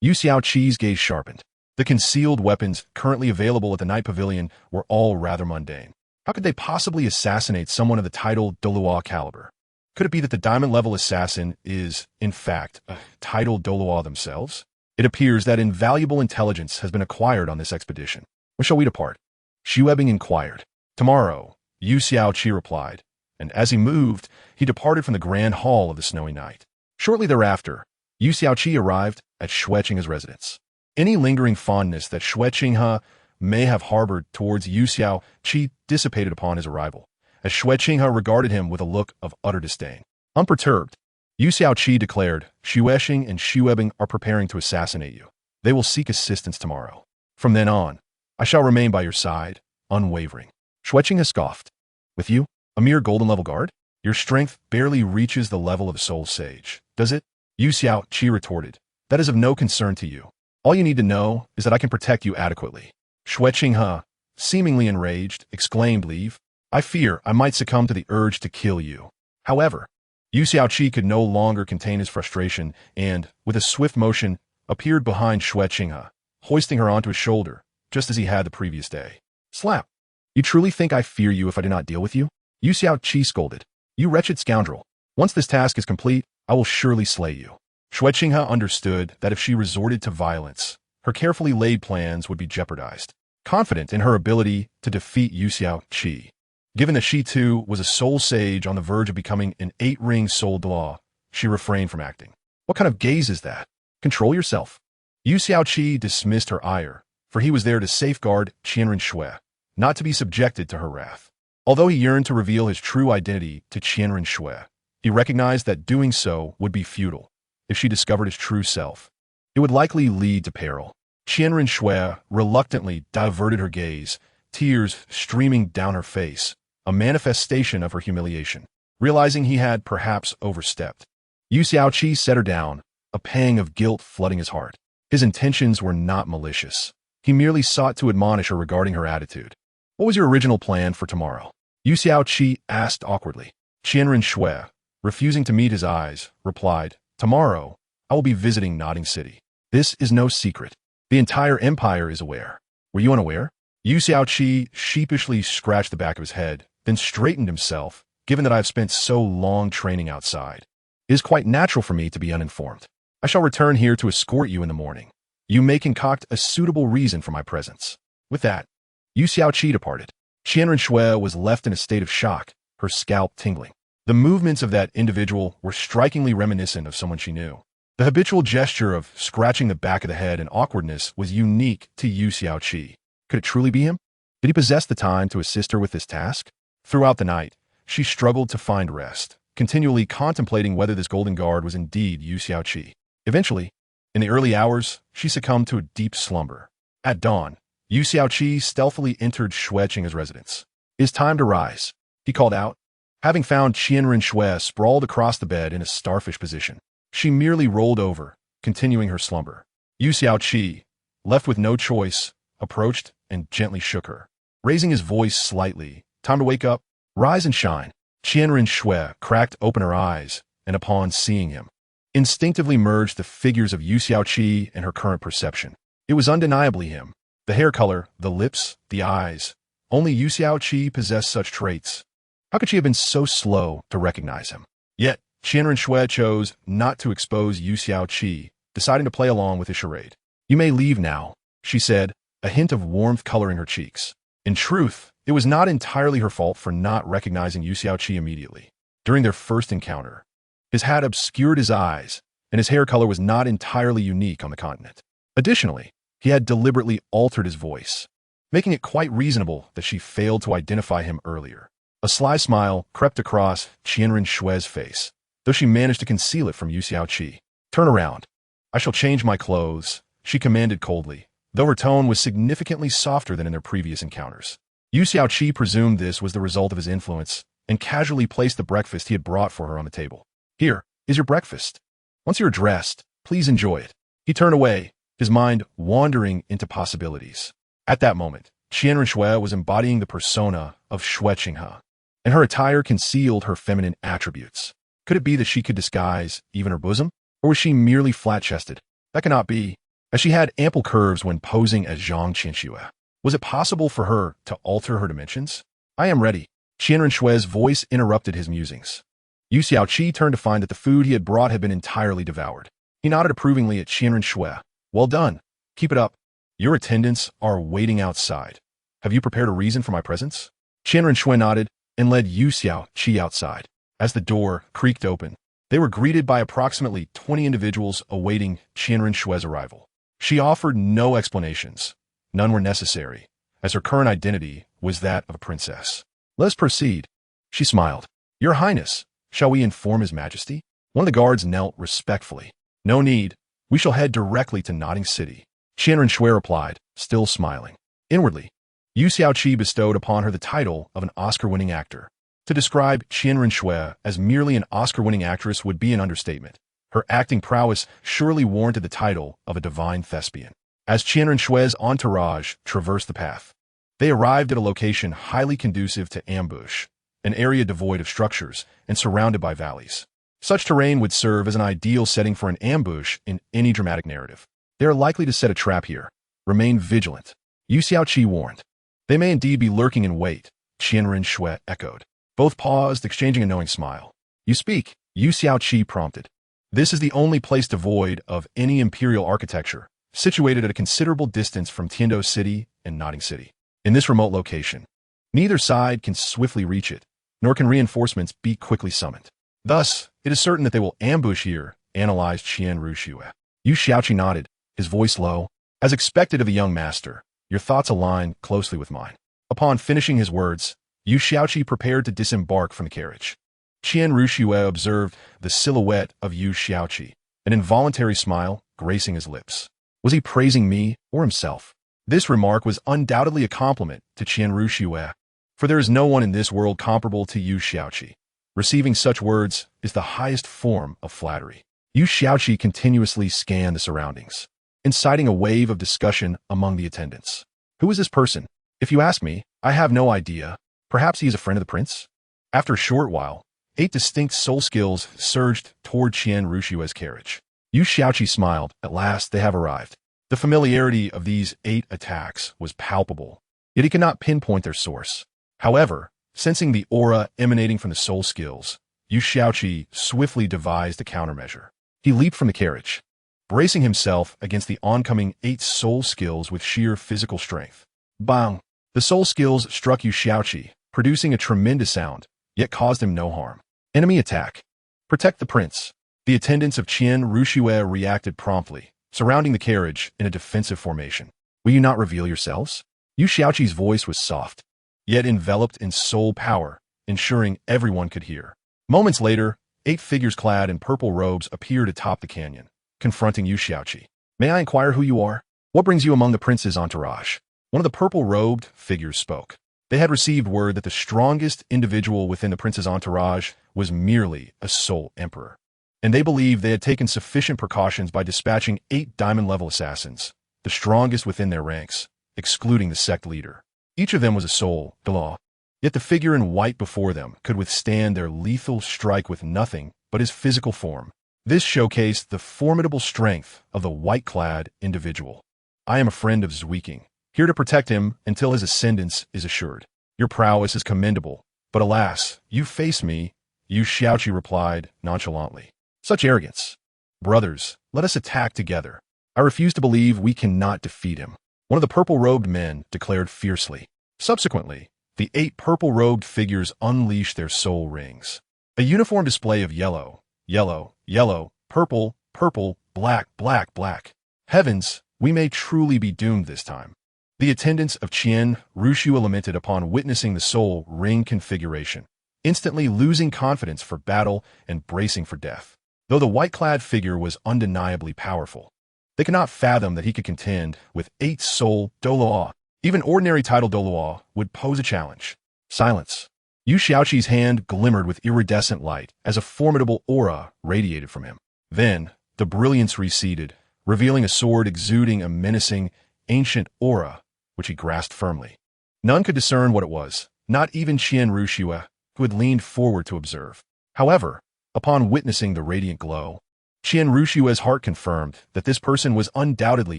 Yu Xiaoqi's gaze sharpened. The concealed weapons currently available at the Night Pavilion were all rather mundane. How could they possibly assassinate someone of the title Douluo caliber? Could it be that the diamond-level assassin is, in fact, a title Douluo themselves? It appears that invaluable intelligence has been acquired on this expedition. When shall we depart? Xuebeng inquired. Tomorrow, Yu Xiaoqi replied, and as he moved, he departed from the grand hall of the snowy night. Shortly thereafter, Yu Xiaoqi arrived at Xuexing's residence. Any lingering fondness that Xuexing may have harbored towards Yu Xiaoqi dissipated upon his arrival, as Xuexing regarded him with a look of utter disdain. Unperturbed, Yu Xiaoqi declared, Xuexing and Xuebeng are preparing to assassinate you. They will seek assistance tomorrow. From then on, I shall remain by your side, unwavering. Xuexing scoffed. With you, a mere golden-level guard? Your strength barely reaches the level of a soul sage, does it? Yu Xiaoqi retorted. That is of no concern to you. All you need to know is that I can protect you adequately. Xuexing seemingly enraged, exclaimed, Leave. I fear I might succumb to the urge to kill you. However, Yu Xiaoqi could no longer contain his frustration and, with a swift motion, appeared behind Xuexing, hoisting her onto his shoulder, just as he had the previous day. Slap! You truly think I fear you if I do not deal with you? Yu Xiaoqi scolded. You wretched scoundrel. Once this task is complete, I will surely slay you. Xue Qinghe understood that if she resorted to violence, her carefully laid plans would be jeopardized. Confident in her ability to defeat Yu Xiaoqi, given that she too was a soul sage on the verge of becoming an 8-ring soul Dalu, she refrained from acting. What kind of gaze is that? Control yourself. Yu Xiaoqi dismissed her ire, for he was there to safeguard Qianren Xue, not to be subjected to her wrath. Although he yearned to reveal his true identity to Qianren Xue, he recognized that doing so would be futile. If she discovered his true self, it would likely lead to peril. Qianren Xue reluctantly diverted her gaze, tears streaming down her face, a manifestation of her humiliation. Realizing he had perhaps overstepped, Yu Xiaoqi set her down, a pang of guilt flooding his heart. His intentions were not malicious. He merely sought to admonish her regarding her attitude. What was your original plan for tomorrow? Yu Xiaoqi asked awkwardly. Qianren Xue, refusing to meet his eyes, replied, Tomorrow, I will be visiting Nodding City. This is no secret. The entire empire is aware. Were you unaware? Yu Xiaoqi sheepishly scratched the back of his head, then straightened himself, given that I have spent so long training outside. It is quite natural for me to be uninformed. I shall return here to escort you in the morning. You may concoct a suitable reason for my presence. With that, Yu Xiaoqi departed. Qianren Xue was left in a state of shock, her scalp tingling. The movements of that individual were strikingly reminiscent of someone she knew. The habitual gesture of scratching the back of the head and awkwardness was unique to Yu Xiaoqi. Could it truly be him? Did he possess the time to assist her with this task? Throughout the night, she struggled to find rest, continually contemplating whether this golden guard was indeed Yu Xiaoqi. Eventually, in the early hours, she succumbed to a deep slumber. At dawn, Yu Xiaoqi stealthily entered Xue Qinghe's residence. It is time to rise, he called out. Having found Qianren Xue sprawled across the bed in a starfish position, she merely rolled over, continuing her slumber. Yu Xiaoqi, left with no choice, approached and gently shook her. Raising his voice slightly, time to wake up, rise and shine. Qianren Xue cracked open her eyes, and upon seeing him, instinctively merged the figures of Yu Xiaoqi and her current perception. It was undeniably him. The hair color, the lips, the eyes. Only Yu Xiaoqi possessed such traits. How could she have been so slow to recognize him? Yet, Qianren Xue chose not to expose Yu Xiaoqi, deciding to play along with his charade. You may leave now, she said, a hint of warmth coloring her cheeks. In truth, it was not entirely her fault for not recognizing Yu Xiaoqi immediately. During their first encounter, his hat obscured his eyes, and his hair color was not entirely unique on the continent. Additionally, he had deliberately altered his voice, making it quite reasonable that she failed to identify him earlier. A sly smile crept across Qianren Xue's face, though she managed to conceal it from Yu Xiaoqi. Turn around. I shall change my clothes, she commanded coldly, though her tone was significantly softer than in their previous encounters. Yu Xiaoqi presumed this was the result of his influence and casually placed the breakfast he had brought for her on the table. Here is your breakfast. Once you're dressed, please enjoy it. He turned away, his mind wandering into possibilities. At that moment, Qianren Xue was embodying the persona of Xue Qinghe, and her attire concealed her feminine attributes. Could it be that she could disguise even her bosom? Or was she merely flat-chested? That cannot be, as she had ample curves when posing as Zhang Qianxue. Was it possible for her to alter her dimensions? I am ready. Qianren Xue's voice interrupted his musings. Yu Xiaoqi turned to find that the food he had brought had been entirely devoured. He nodded approvingly at Qianren Xue. Well done. Keep it up. Your attendants are waiting outside. Have you prepared a reason for my presence? Qianren Xue nodded and led Yu Xiaoqi outside. As the door creaked open, they were greeted by approximately 20 individuals awaiting Qianren Xue's arrival. She offered no explanations. None were necessary, as her current identity was that of a princess. Let us proceed. She smiled. Your Highness, shall we inform His Majesty? One of the guards knelt respectfully. No need. We shall head directly to Nodding City. Qianren Xue replied, still smiling. Inwardly, Yu Xiaoqi bestowed upon her the title of an Oscar-winning actor. To describe Qianren Xue as merely an Oscar-winning actress would be an understatement. Her acting prowess surely warranted the title of a divine thespian. As Qianren Xue's entourage traversed the path, they arrived at a location highly conducive to ambush, an area devoid of structures and surrounded by valleys. Such terrain would serve as an ideal setting for an ambush in any dramatic narrative. They are likely to set a trap here. Remain vigilant. Yu Xiaoqi warned. They may indeed be lurking in wait, Qianren Xue echoed. Both paused, exchanging a knowing smile. You speak, Yu Xiaoqi prompted. This is the only place devoid of any imperial architecture, situated at a considerable distance from Tiando City and Notting City. In this remote location, neither side can swiftly reach it, nor can reinforcements be quickly summoned. Thus, it is certain that they will ambush here, analyzed Qian Ruxue. Yu Xiaoqi nodded, his voice low. As expected of the young master, your thoughts align closely with mine. Upon finishing his words, Yu Xiaoqi prepared to disembark from the carriage. Qian Ruxue observed the silhouette of Yu Xiaoqi, an involuntary smile gracing his lips. Was he praising me or himself? This remark was undoubtedly a compliment to Qian Ruxue, for there is no one in this world comparable to Yu Xiaoqi. Receiving such words is the highest form of flattery. Yu Xiaoqi continuously scanned the surroundings, inciting a wave of discussion among the attendants. Who is this person? If you ask me, I have no idea. Perhaps he is a friend of the prince? After a short while, 8 distinct soul skills surged toward Qian Ruxue's carriage. Yu Xiaoqi smiled. At last they have arrived. The familiarity of these 8 attacks was palpable, yet he could not pinpoint their source. However, sensing the aura emanating from the soul skills, Yu Xiaoqi swiftly devised a countermeasure. He leaped from the carriage, bracing himself against the oncoming 8 soul skills with sheer physical strength. Bang! The soul skills struck Yu Xiaoqi, producing a tremendous sound, yet caused him no harm. Enemy attack. Protect the prince. The attendants of Qian Ruxue reacted promptly, surrounding the carriage in a defensive formation. Will you not reveal yourselves? Yu Xiaoqi's voice was soft, yet enveloped in soul power, ensuring everyone could hear. Moments later, 8 figures clad in purple robes appeared atop the canyon, confronting Yu Xiaoqi. May I inquire who you are? What brings you among the prince's entourage? One of the purple-robed figures spoke. They had received word that the strongest individual within the prince's entourage was merely a soul emperor, and they believed they had taken sufficient precautions by dispatching 8 diamond-level assassins, the strongest within their ranks, excluding the sect leader. Each of them was a soul, Dalu. Yet the figure in white before them could withstand their lethal strike with nothing but his physical form. This showcased the formidable strength of the white-clad individual. I am a friend of Zwiking, here to protect him until his ascendance is assured. Your prowess is commendable, but alas, you face me, Yu Xiaoqi replied nonchalantly. Such arrogance. Brothers, let us attack together. I refuse to believe we cannot defeat him. One of the purple-robed men declared fiercely. Subsequently, the 8 purple-robed figures unleashed their soul rings. A uniform display of yellow, yellow, yellow, purple, purple, black, black, black. Heavens, we may truly be doomed this time. The attendants of Qian Ruxue lamented upon witnessing the soul ring configuration, instantly losing confidence for battle and bracing for death. Though the white-clad figure was undeniably powerful, they could not fathom that he could contend with 8 soul Douluo. Even ordinary title Douluo would pose a challenge. Silence. Yu Xiaoqi's hand glimmered with iridescent light as a formidable aura radiated from him. Then, the brilliance receded, revealing a sword exuding a menacing, ancient aura, which he grasped firmly. None could discern what it was, not even Qian Ruxue, who had leaned forward to observe. However, upon witnessing the radiant glow, Qian Ruxue's heart confirmed that this person was undoubtedly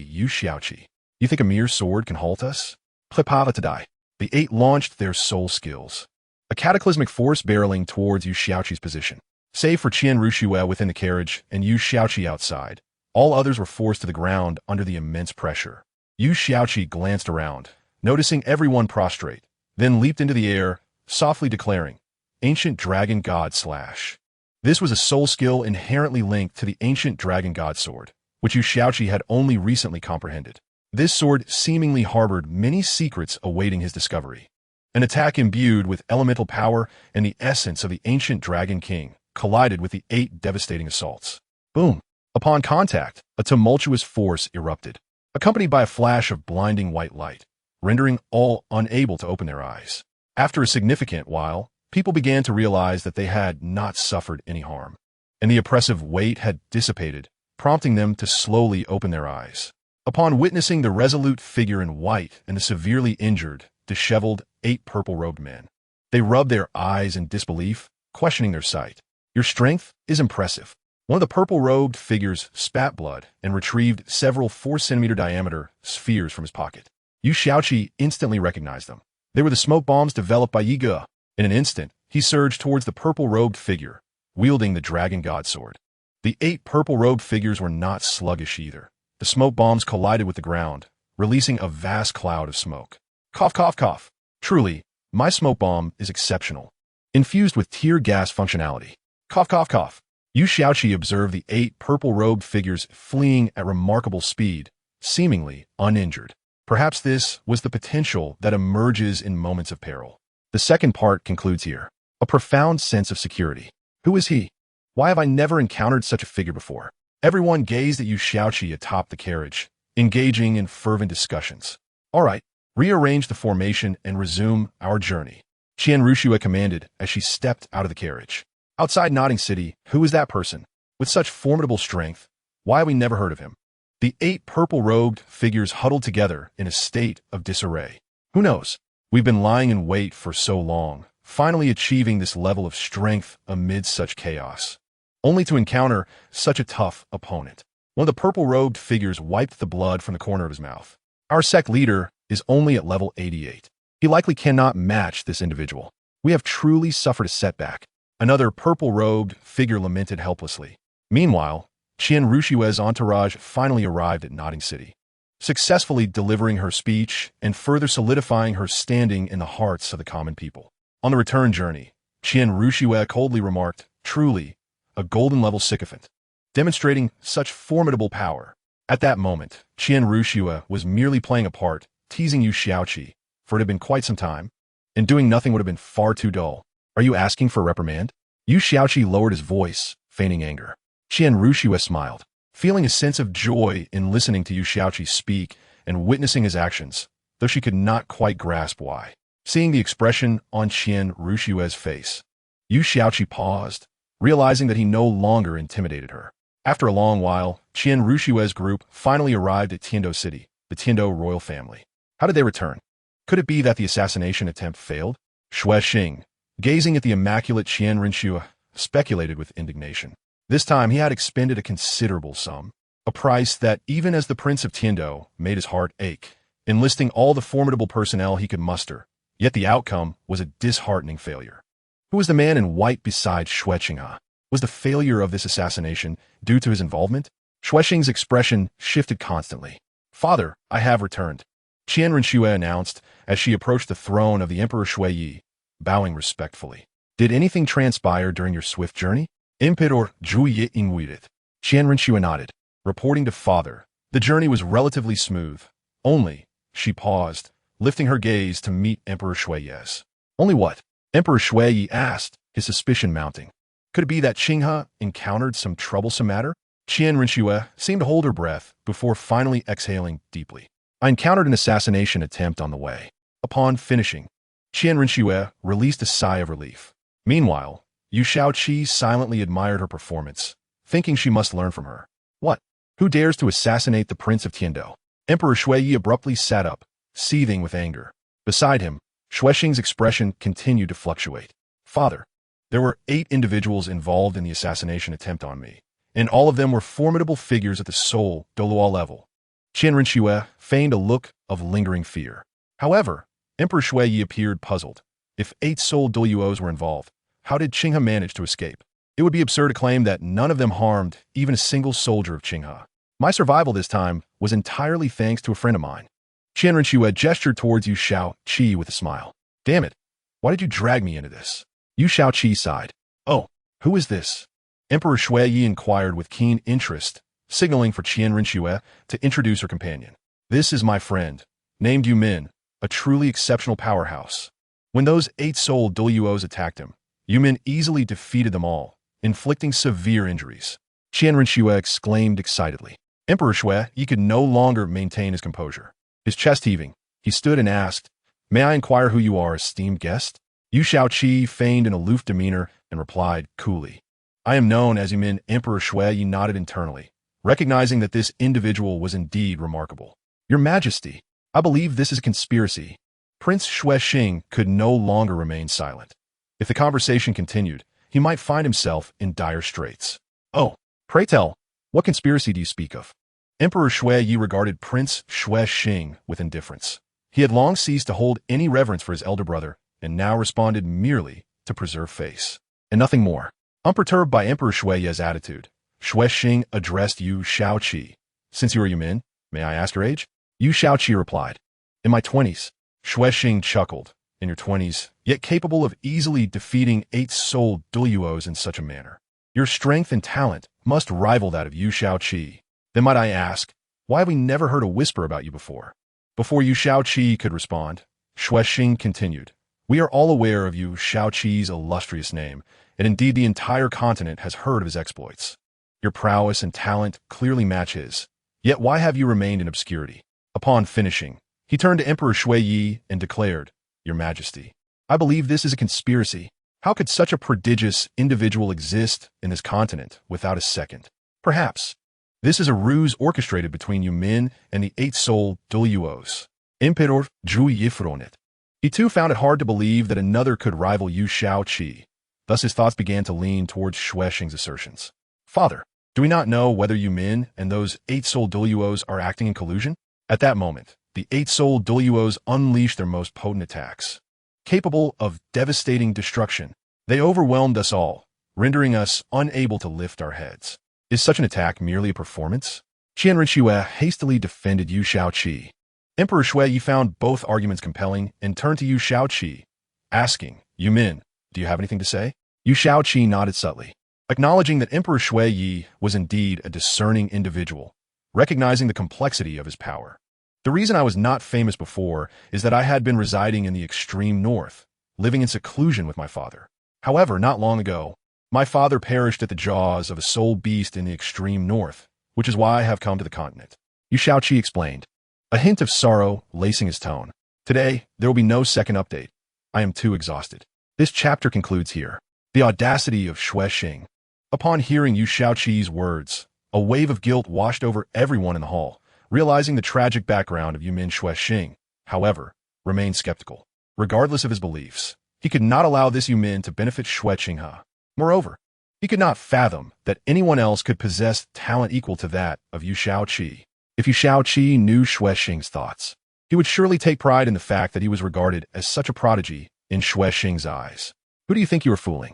Yu Xiaoqi. You think a mere sword can halt us? Plepavatadai. The 8 launched their soul skills, a cataclysmic force barreling towards Yu Xiaoqi's position. Save for Qian Ruxue within the carriage and Yu Xiaoqi outside, all others were forced to the ground under the immense pressure. Yu Xiaoqi glanced around, noticing everyone prostrate, then leaped into the air, softly declaring, Ancient Dragon God Slash. This was a soul skill inherently linked to the ancient Dragon God Sword, which Yu Xiaoqi had only recently comprehended. This sword seemingly harbored many secrets awaiting his discovery. An attack imbued with elemental power and the essence of the ancient Dragon King collided with the 8 devastating assaults. Boom! Upon contact, a tumultuous force erupted, accompanied by a flash of blinding white light, rendering all unable to open their eyes. After a significant while, people began to realize that they had not suffered any harm, and the oppressive weight had dissipated, prompting them to slowly open their eyes. Upon witnessing the resolute figure in white and the severely injured, disheveled 8 purple-robed men, they rubbed their eyes in disbelief, questioning their sight. Your strength is impressive. One of the purple-robed figures spat blood and retrieved several 4-centimeter diameter spheres from his pocket. Yu Xiaoqi instantly recognized them. They were the smoke bombs developed by Yi Ge. In an instant, he surged towards the purple-robed figure, wielding the Dragon God Sword. The 8 purple-robed figures were not sluggish either. The smoke bombs collided with the ground, releasing a vast cloud of smoke. Cough, cough, cough. Truly, my smoke bomb is exceptional. Infused with tear gas functionality. Cough, cough, cough. Yu Xiaoqi observed the 8 purple-robed figures fleeing at remarkable speed, seemingly uninjured. Perhaps this was the potential that emerges in moments of peril. The second part concludes here. A profound sense of security. Who is he? Why have I never encountered such a figure before? Everyone gazed at Yu Xiaoqi atop the carriage, engaging in fervent discussions. All right, rearrange the formation and resume our journey. Qian Ruxue commanded as she stepped out of the carriage. Outside Nodding City, who is that person? With such formidable strength, why have we never heard of him? The 8 purple-robed figures huddled together in a state of disarray. Who knows? We've been lying in wait for so long, finally achieving this level of strength amid such chaos, only to encounter such a tough opponent. One of the purple-robed figures wiped the blood from the corner of his mouth. Our sect leader is only at level 88. He likely cannot match this individual. We have truly suffered a setback. Another purple-robed figure lamented helplessly. Meanwhile, Qian Rushue's entourage finally arrived at Nodding City, successfully delivering her speech and further solidifying her standing in the hearts of the common people. On the return journey, Qian Ruxue coldly remarked, "Truly, a golden-level sycophant, demonstrating such formidable power." At that moment, Qian Ruxue was merely playing a part, teasing Yu Xiaoqi, for it had been quite some time, and doing nothing would have been far too dull. Are you asking for a reprimand? Yu Xiaoqi lowered his voice, feigning anger. Qian Ruxue smiled, feeling a sense of joy in listening to Yu Xiaoqi speak and witnessing his actions, though she could not quite grasp why. Seeing the expression on Qian Rushue's face, Yu Xiaoqi paused, realizing that he no longer intimidated her. After a long while, Qian Rushue's group finally arrived at Tiando City, the Tiando royal family. How did they return? Could it be that the assassination attempt failed? Xue Xing, gazing at the immaculate Qian Ruxue, speculated with indignation. This time he had expended a considerable sum, a price that, even as the Prince of Tiando, made his heart ache, enlisting all the formidable personnel he could muster, yet the outcome was a disheartening failure. Who was the man in white beside Xue Qinghe? Was the failure of this assassination due to his involvement? Xue Xing's expression shifted constantly. "Father, I have returned," Qian Ruxue announced as she approached the throne of the Emperor Shui Yi, bowing respectfully. "Did anything transpire during your swift journey?" Emperor Zhu Yi Ingwidit. Qian Ruxue nodded, reporting to father. The journey was relatively smooth. Only, she paused, lifting her gaze to meet Emperor Shui Yi's. Only what? Emperor Shui Yi asked, his suspicion mounting. Could it be that Qinghe encountered some troublesome matter? Qian Ruxue seemed to hold her breath before finally exhaling deeply. I encountered an assassination attempt on the way. Upon finishing, Qian Ruxue released a sigh of relief. Meanwhile, Yu Xiaoqi silently admired her performance, thinking she must learn from her. What? Who dares to assassinate the Prince of Tiando? Emperor Shui Yi abruptly sat up, seething with anger. Beside him, Xue Xing's expression continued to fluctuate. Father, there were 8 individuals involved in the assassination attempt on me, and all of them were formidable figures at the Seoul Douluo level. Qian Ruxue feigned a look of lingering fear. However, Emperor Shui Yi appeared puzzled. If 8 Seoul Douluos were involved, how did Qinghe manage to escape? It would be absurd to claim that none of them harmed even a single soldier of Qinghe. My survival this time was entirely thanks to a friend of mine. Qian Ruxue gestured towards Yu Xiaoqi with a smile. Damn it, why did you drag me into this? Yu Xiaoqi sighed. Oh, who is this? Emperor Shui Yi inquired with keen interest, signaling for Qian Ruxue to introduce her companion. This is my friend, named Yu Min, a truly exceptional powerhouse. When those 8 Seoul Douluos attacked him, Yu Min easily defeated them all, inflicting severe injuries. Qian Ruxue exclaimed excitedly. Emperor Shui Yi could no longer maintain his composure. His chest heaving, he stood and asked, May I inquire who you are, esteemed guest? Yu Xiaoqi feigned an aloof demeanor and replied coolly. I am known as Yu Min. Emperor Shui Yi nodded internally, recognizing that this individual was indeed remarkable. Your Majesty, I believe this is a conspiracy. Prince Xue Xing could no longer remain silent. If the conversation continued, he might find himself in dire straits. Oh, pray tell, what conspiracy do you speak of? Emperor Shui Yi regarded Prince Xue Xing with indifference. He had long ceased to hold any reverence for his elder brother, and now responded merely to preserve face, and nothing more. Unperturbed by Emperor Shui Yi's attitude, Xuexing addressed Yu Shaoqi. Since you are Yumin, may I ask your age? Yu Shaoqi replied. In my 20s. Xuexing chuckled. In your 20s, yet capable of easily defeating 8-soul Duluos in such a manner. Your strength and talent must rival that of Yu Shaoqi. Then might I ask, why have we never heard a whisper about you before? Before Yu Shaoqi could respond, Xuexing continued. We are all aware of Yu Shaoqi's illustrious name, and indeed the entire continent has heard of his exploits. Your prowess and talent clearly match his. Yet why have you remained in obscurity? Upon finishing, he turned to Emperor Shui and declared, Your Majesty, I believe this is a conspiracy. How could such a prodigious individual exist in this continent without a second? Perhaps. This is a ruse orchestrated between Yumin and the 8-soul Duluos. Emperor Zhu Yifronet. He too found it hard to believe that another could rival Yu Shaoqi. Thus his thoughts began to lean towards Xuexing's assertions. Father, do we not know whether Yumin and those 8-soul Duluos are acting in collusion? At that moment, the 8-soul Duluos unleashed their most potent attacks. Capable of devastating destruction, they overwhelmed us all, rendering us unable to lift our heads. Is such an attack merely a performance? Qian Rinxue hastily defended Yu Shaoqi. Emperor Shui found both arguments compelling and turned to Yu Shaoqi, asking, Yumin, do you have anything to say? Yu Shaoqi nodded subtly, acknowledging that Emperor Shui was indeed a discerning individual, recognizing the complexity of his power. The reason I was not famous before is that I had been residing in the extreme north, living in seclusion with my father. However, not long ago, my father perished at the jaws of a soul beast in the extreme north, which is why I have come to the continent. Yu Shaoqi explained, a hint of sorrow lacing his tone. Today, there will be no second update. I am too exhausted. This chapter concludes here. The audacity of Xuexing. Upon hearing Yu Shaoqi's words, a wave of guilt washed over everyone in the hall. Realizing the tragic background of Yumin Xuexing, however, remained skeptical. Regardless of his beliefs, he could not allow this Yumin to benefit Xuexing. Moreover, he could not fathom that anyone else could possess talent equal to that of Yu Shaoqi. If Yu Shaoqi knew Xuexing's thoughts, he would surely take pride in the fact that he was regarded as such a prodigy in Xuexing's eyes. Who do you think you are fooling?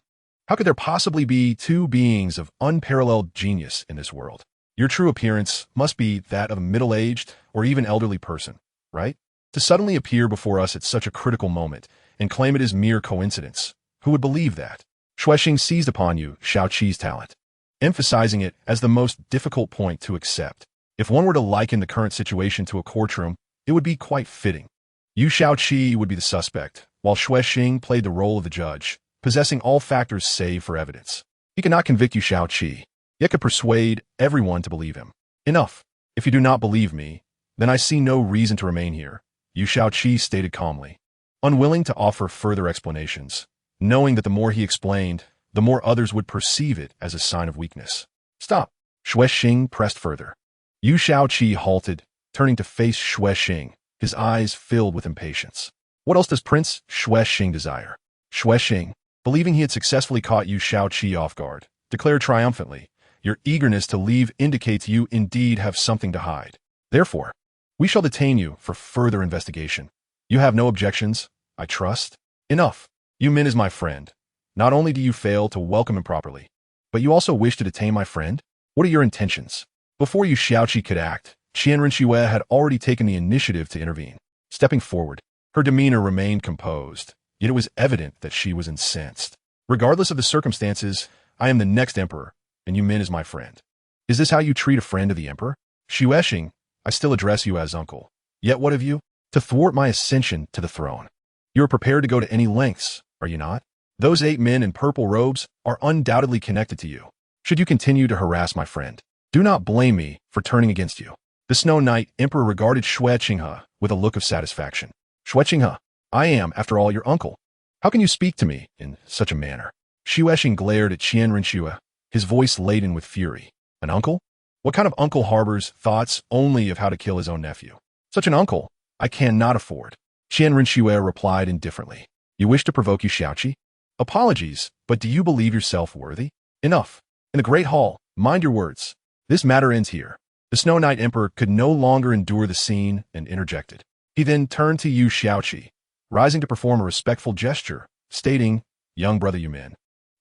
How could there possibly be two beings of unparalleled genius in this world? Your true appearance must be that of a middle-aged or even elderly person, right? To suddenly appear before us at such a critical moment and claim it is mere coincidence, who would believe that? Xuexing seized upon Yu Shaoqi's talent, emphasizing it as the most difficult point to accept. If one were to liken the current situation to a courtroom, it would be quite fitting. Yu Shaoqi would be the suspect, while Xuexing played the role of the judge, possessing all factors save for evidence. He cannot convict Yu Shaoqi, yet could persuade everyone to believe him. Enough. If you do not believe me, then I see no reason to remain here, Yu Shaoqi stated calmly, unwilling to offer further explanations, knowing that the more he explained, the more others would perceive it as a sign of weakness. Stop. Xuexing pressed further. Yu Shaoqi halted, turning to face Xuexing, his eyes filled with impatience. What else does Prince Xuexing desire? Xuexing, believing he had successfully caught Yu Shaoqi off guard, declared triumphantly, Your eagerness to leave indicates you indeed have something to hide. Therefore, we shall detain you for further investigation. You have no objections, I trust? Enough. Yumin is my friend. Not only do you fail to welcome him properly, but you also wish to detain my friend? What are your intentions? Before Yu Shaoqi could act, Qian Rinxue had already taken the initiative to intervene. Stepping forward, her demeanor remained composed, yet it was evident that she was incensed. Regardless of the circumstances, I am the next emperor, and Yumin is my friend. Is this how you treat a friend of the emperor? Xuexing, I still address you as uncle. Yet what of you? To thwart my ascension to the throne. You are prepared to go to any lengths, are you not? Those 8 men in purple robes are undoubtedly connected to you. Should you continue to harass my friend, do not blame me for turning against you. The Snow Knight Emperor regarded Xuexing with a look of satisfaction. Xuexing, I am, after all, your uncle. How can you speak to me in such a manner? Xuexing glared at Qian Rinxue, his voice laden with fury. An uncle? What kind of uncle harbors thoughts only of how to kill his own nephew? Such an uncle I cannot afford. Qian Rinxue replied indifferently. You wish to provoke Yu Shaoqi? Apologies, but do you believe yourself worthy? Enough. In the Great Hall, mind your words. This matter ends here. The Snow Knight Emperor could no longer endure the scene and interjected. He then turned to Yu Shaoqi, rising to perform a respectful gesture, stating, Young brother Yumin,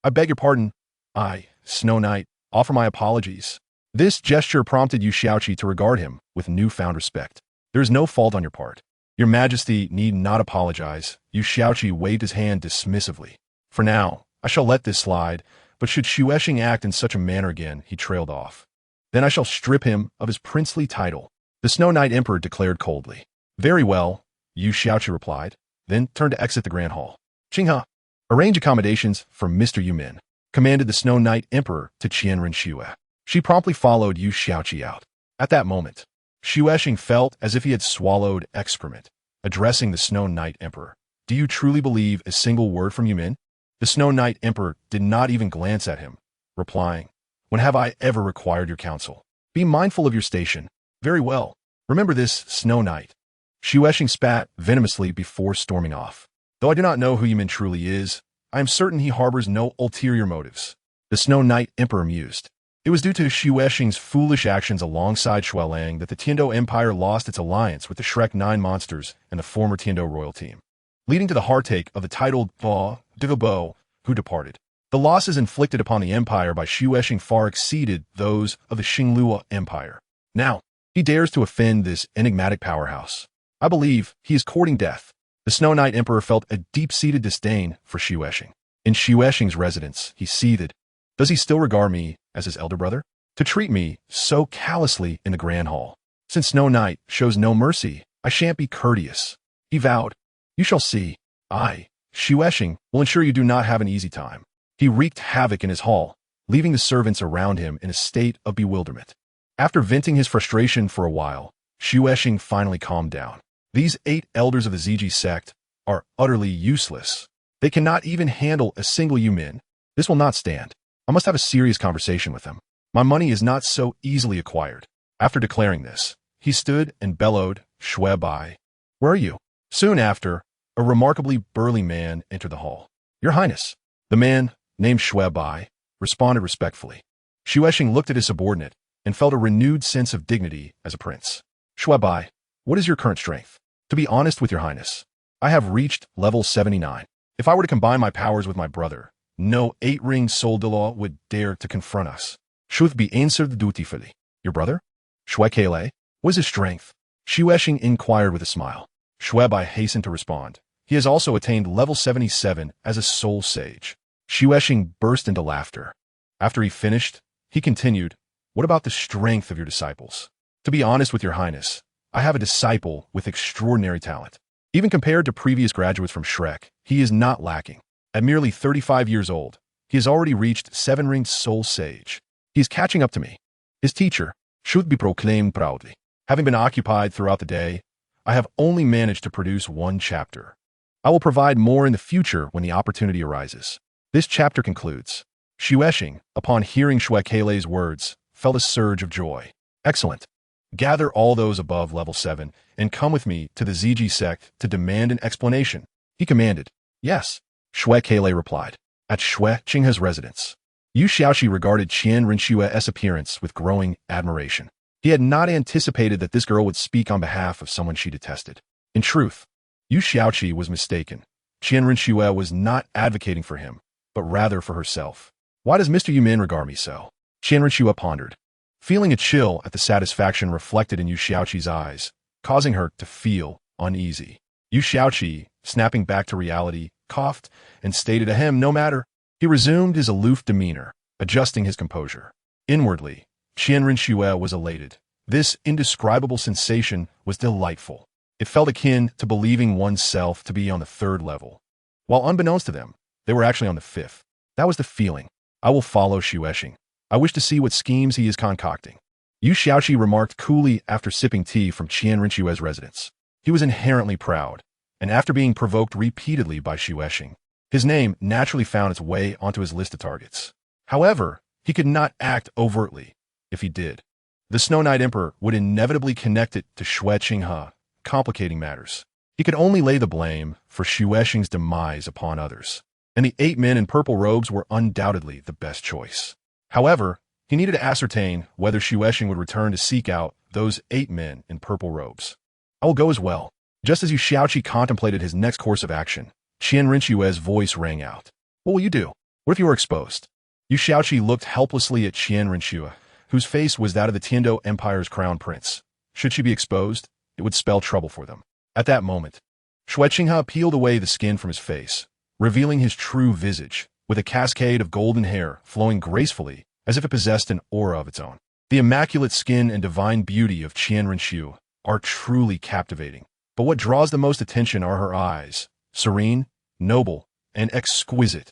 I beg your pardon. I, Snow Knight, offer my apologies." This gesture prompted Yu Xiaoqi to regard him with newfound respect. "There is no fault on your part. Your Majesty need not apologize." Yu Xiaoqi waved his hand dismissively. "For now, I shall let this slide, but should Xuexing act in such a manner again," he trailed off, "then I shall strip him of his princely title." The Snow Knight Emperor declared coldly. "Very well," Yu Xiaoqi replied, then turned to exit the Grand Hall. "Qinghe, arrange accommodations for Mr. Yumin," commanded the Snow Knight Emperor to Qian Rinxue. She promptly followed Yu Xiaoqi out. At that moment, Xuexing felt as if he had swallowed excrement. Addressing the Snow Knight Emperor, "Do you truly believe a single word from Yumin?" The Snow Knight Emperor did not even glance at him, replying, "When have I ever required your counsel? Be mindful of your station." "Very well. Remember this, Snow Knight." Xuexing spat venomously before storming off. "Though I do not know who Yumin truly is, I am certain he harbors no ulterior motives." The Snow Knight Emperor mused. It was due to Xuexing's foolish actions alongside Shuelang that the Tiando Empire lost its alliance with the Shrek 9 monsters and the former Tiando royal team, leading to the heartache of the titled Duo who departed. The losses inflicted upon the empire by Xuexing far exceeded those of the Xingluo Empire. Now, he dares to offend this enigmatic powerhouse. I believe he is courting death. The Snow Knight Emperor felt a deep-seated disdain for Xuexing. In Xuexing's residence, he seethed. Does he still regard me as his elder brother? To treat me so callously in the Grand Hall. Since Snow Knight shows no mercy, I shan't be courteous. He vowed. You shall see. I, Xuexing, will ensure you do not have an easy time. He wreaked havoc in his hall, leaving the servants around him in a state of bewilderment. After venting his frustration for a while, Xuexing finally calmed down. These 8 elders of the Ziji sect are utterly useless. They cannot even handle a single Yumin. This will not stand. I must have a serious conversation with them. My money is not so easily acquired. After declaring this, he stood and bellowed, "Shui Bai, where are you?" Soon after, a remarkably burly man entered the hall. "Your Highness." The man, named Shui Bai, responded respectfully. Xuexing looked at his subordinate and felt a renewed sense of dignity as a prince. "Shui Bai, what is your current strength?" "To be honest with your Highness, I have reached level 79. If I were to combine my powers with my brother, no 8-ringed Dulau would dare to confront us." "Should be answered dutifully." "Your brother? Shui Kele? What is his strength?" Xuexing inquired with a smile. Shui Bai hastened to respond. "He has also attained level 77 as a soul sage." Xuexing burst into laughter. After he finished, he continued, "What about the strength of your disciples?" "To be honest with your Highness, I have a disciple with extraordinary talent. Even compared to previous graduates from Shrek, he is not lacking. At merely 35 years old, he has already reached 7-ringed soul sage. He is catching up to me." His teacher should be proclaimed proudly. "Having been occupied throughout the day, I have only managed to produce 1 chapter. I will provide more in the future when the opportunity arises." This chapter concludes. Xuexing, upon hearing Shui Kele's words, felt a surge of joy. "Excellent. Gather all those above level 7 and come with me to the Ziji sect to demand an explanation," he commanded. "Yes," Shui Kele replied. At Shui Qinghe's residence, Yu Xiaoqi regarded Qian Rinxue's appearance with growing admiration. He had not anticipated that this girl would speak on behalf of someone she detested. In truth, Yu Xiaoqi was mistaken. Qian Rinxue was not advocating for him, but rather for herself. "Why does Mr. Yumin regard me so?" Qian Rinxue pondered, feeling a chill at the satisfaction reflected in Yu Xiaoqi's eyes, causing her to feel uneasy. Yu Xiaoqi, snapping back to reality, coughed and stated ahem, no matter. He resumed his aloof demeanor, adjusting his composure. Inwardly, Qian Rinxue was elated. This indescribable sensation was delightful. It felt akin to believing oneself to be on the 3rd level, while unbeknownst to them, they were actually on the 5th. That was the feeling. "I will follow Xuexing. I wish to see what schemes he is concocting," Yu Xiaoqi remarked coolly after sipping tea from Qian Rinxue's residence. He was inherently proud, and after being provoked repeatedly by Xuexing, his name naturally found its way onto his list of targets. However, he could not act overtly. If he did, the Snow Knight Emperor would inevitably connect it to Shui Qinghe, complicating matters. He could only lay the blame for Xuexing's demise upon others, and the 8 men in purple robes were undoubtedly the best choice. However, he needed to ascertain whether Xuexing would return to seek out those 8 men in purple robes. "I will go as well." Just as Yu Xiaoqi contemplated his next course of action, Qian Rinxue's voice rang out. "What will you do? What if you are exposed?" Yu Xiaoqi looked helplessly at Qian Renshue, whose face was that of the Tiando Empire's crown prince. Should she be exposed, it would spell trouble for them. At that moment, Xue Qinghe peeled away the skin from his face, revealing his true visage, with a cascade of golden hair flowing gracefully as if it possessed an aura of its own. The immaculate skin and divine beauty of Qian Renshue are truly captivating, but what draws the most attention are her eyes, serene, noble, and exquisite.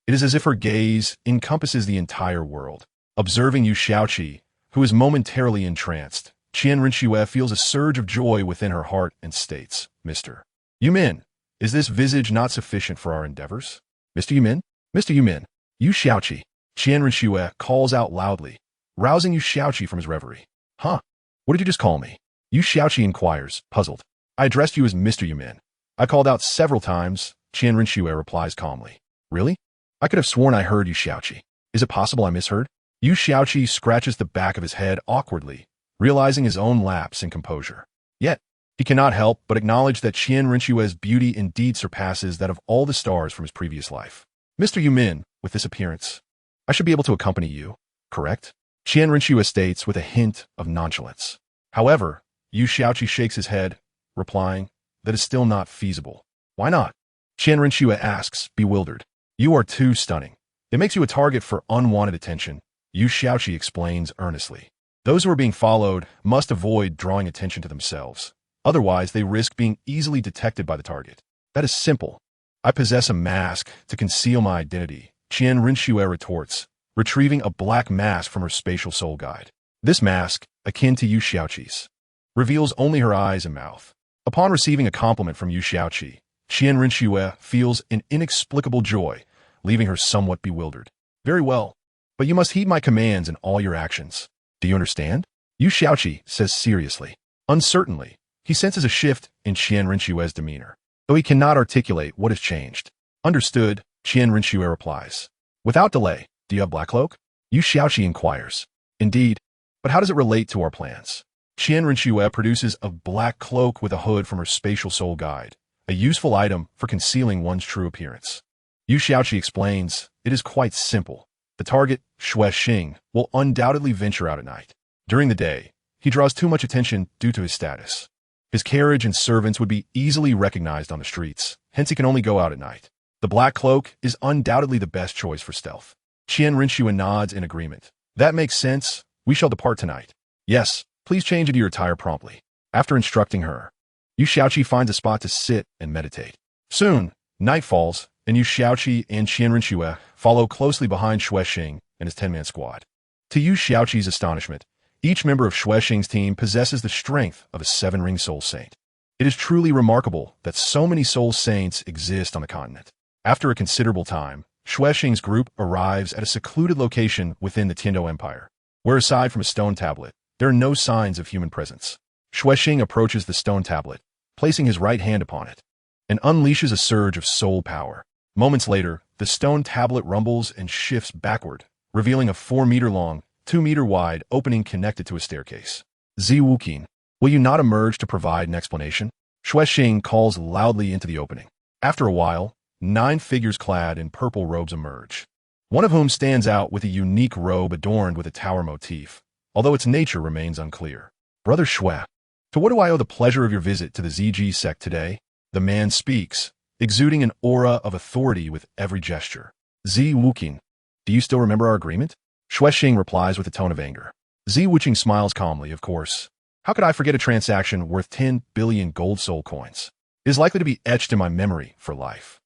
It is as if her gaze encompasses the entire world. Observing Yu Xiaoqi, who is momentarily entranced, Qian Renshue feels a surge of joy within her heart and states, Mr. Yumin, is this visage not sufficient for our endeavors? Mr. Yumin? Mr. Yumin, Yu Xiaoqi, Qian Renshue calls out loudly, rousing Yu Xiaoqi from his reverie. Huh? What did you just call me? Yu Xiaoqi inquires, puzzled. I addressed you as Mr. Yumin. I called out several times, Qian Renshue replies calmly. Really? I could have sworn I heard Yu Xiaoqi. Is it possible I misheard? Yu Xiaoqi scratches the back of his head awkwardly, realizing his own lapse in composure. Yet, he cannot help but acknowledge that Qian Renshue's beauty indeed surpasses that of all the stars from his previous life. Mr. Yumin, with this appearance, I should be able to accompany you, correct? Qian Renshue states with a hint of nonchalance. However, Yu Xiaoqi shakes his head, replying, that is still not feasible. Why not? Qian Renshue asks, bewildered. You are too stunning. It makes you a target for unwanted attention, Yu Xiaoqi explains earnestly. Those who are being followed must avoid drawing attention to themselves. Otherwise, they risk being easily detected by the target. That is simple. I possess a mask to conceal my identity, Qian Renshue retorts, retrieving a black mask from her spatial soul guide. This mask, akin to Yu Xiaoqi's, reveals only her eyes and mouth. Upon receiving a compliment from Yu Xiaoqi, Qian Renshue feels an inexplicable joy, leaving her somewhat bewildered. Very well, but you must heed my commands in all your actions. Do you understand? Yu Xiaoqi says seriously. Uncertainly, he senses a shift in Qian Renshue's demeanor, though he cannot articulate what has changed. Understood, Qian Renshue replies. Without delay, do you have Black Cloak? Yu Xiaoqi inquires. Indeed, but how does it relate to our plans? Qian Renshue produces a black cloak with a hood from her spatial soul guide, a useful item for concealing one's true appearance. Yu Xiaoqi explains, it is quite simple. The target, Xue Xing, will undoubtedly venture out at night. During the day, he draws too much attention due to his status. His carriage and servants would be easily recognized on the streets, hence he can only go out at night. The black cloak is undoubtedly the best choice for stealth. Qian Renshue nods in agreement. That makes sense. We shall depart tonight. Yes, please change into your attire promptly. After instructing her, Yu Xiaoqi finds a spot to sit and meditate. Soon, night falls, and Yu Xiaoqi and Qian Renshue follow closely behind Xue Xing and his 10-man squad. To Yu Xiaoqi's astonishment, each member of Xue Xing's team possesses the strength of a 7-ring soul saint. It is truly remarkable that so many soul saints exist on the continent. After a considerable time, Xue Xing's group arrives at a secluded location within the Tiando Empire, where aside from a stone tablet, there are no signs of human presence. Xue Xing approaches the stone tablet, placing his right hand upon it, and unleashes a surge of soul power. Moments later, the stone tablet rumbles and shifts backward, revealing a 4-meter-long, 2-meter-wide opening connected to a staircase. Zi Wuqin, will you not emerge to provide an explanation? Xue Xing calls loudly into the opening. After a while, 9 figures clad in purple robes emerge, one of whom stands out with a unique robe adorned with a tower motif, although its nature remains unclear. Brother Xue, to what do I owe the pleasure of your visit to the ZG sect today? The man speaks, exuding an aura of authority with every gesture. Zi Wuqin, do you still remember our agreement? Xue Xing replies with a tone of anger. Zi Wuqing smiles calmly, of course. How could I forget a transaction worth 10 billion gold soul coins? It is likely to be etched in my memory for life.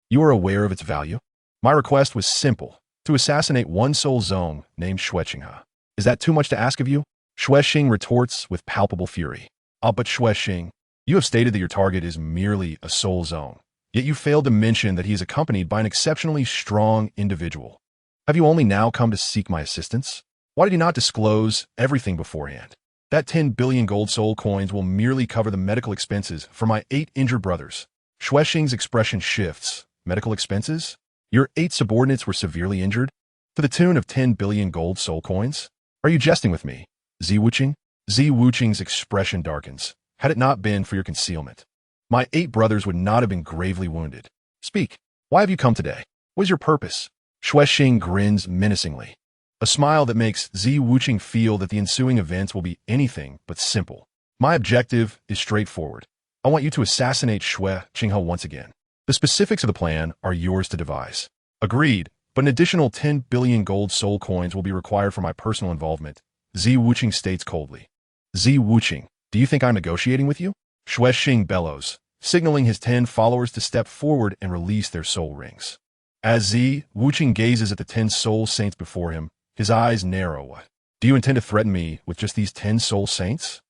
You are aware of its value? My request was simple, to assassinate one soul zone named Xue Qinghe. Is that too much to ask of you? Xue Xing retorts with palpable fury. But Xue Xing, you have stated that your target is merely a soul zone, yet you failed to mention that he is accompanied by an exceptionally strong individual. Have you only now come to seek my assistance? Why did you not disclose everything beforehand? That 10 billion gold soul coins will merely cover the medical expenses for my 8 injured brothers. Xue Xing's expression shifts. Medical expenses? Your 8 subordinates were severely injured? To the tune of 10 billion gold soul coins? Are you jesting with me? Zi Wuqing? Zi Wuqing's expression darkens. Had it not been for your concealment, my 8 brothers would not have been gravely wounded. Speak. Why have you come today? What is your purpose? Xing grins menacingly, a smile that makes Zi Wuqing feel that the ensuing events will be anything but simple. My objective is straightforward. I want you to assassinate Qinghe once again. The specifics of the plan are yours to devise. Agreed, but an additional 10 billion gold soul coins will be required for my personal involvement, Zi Wuqing states coldly. Zi Wuqing, do you think I'm negotiating with you? Xing bellows, signaling his 10 followers to step forward and release their soul rings. As Zi Wuqing gazes at the 10 soul saints before him, his eyes narrow. Do you intend to threaten me with just these 10 soul saints?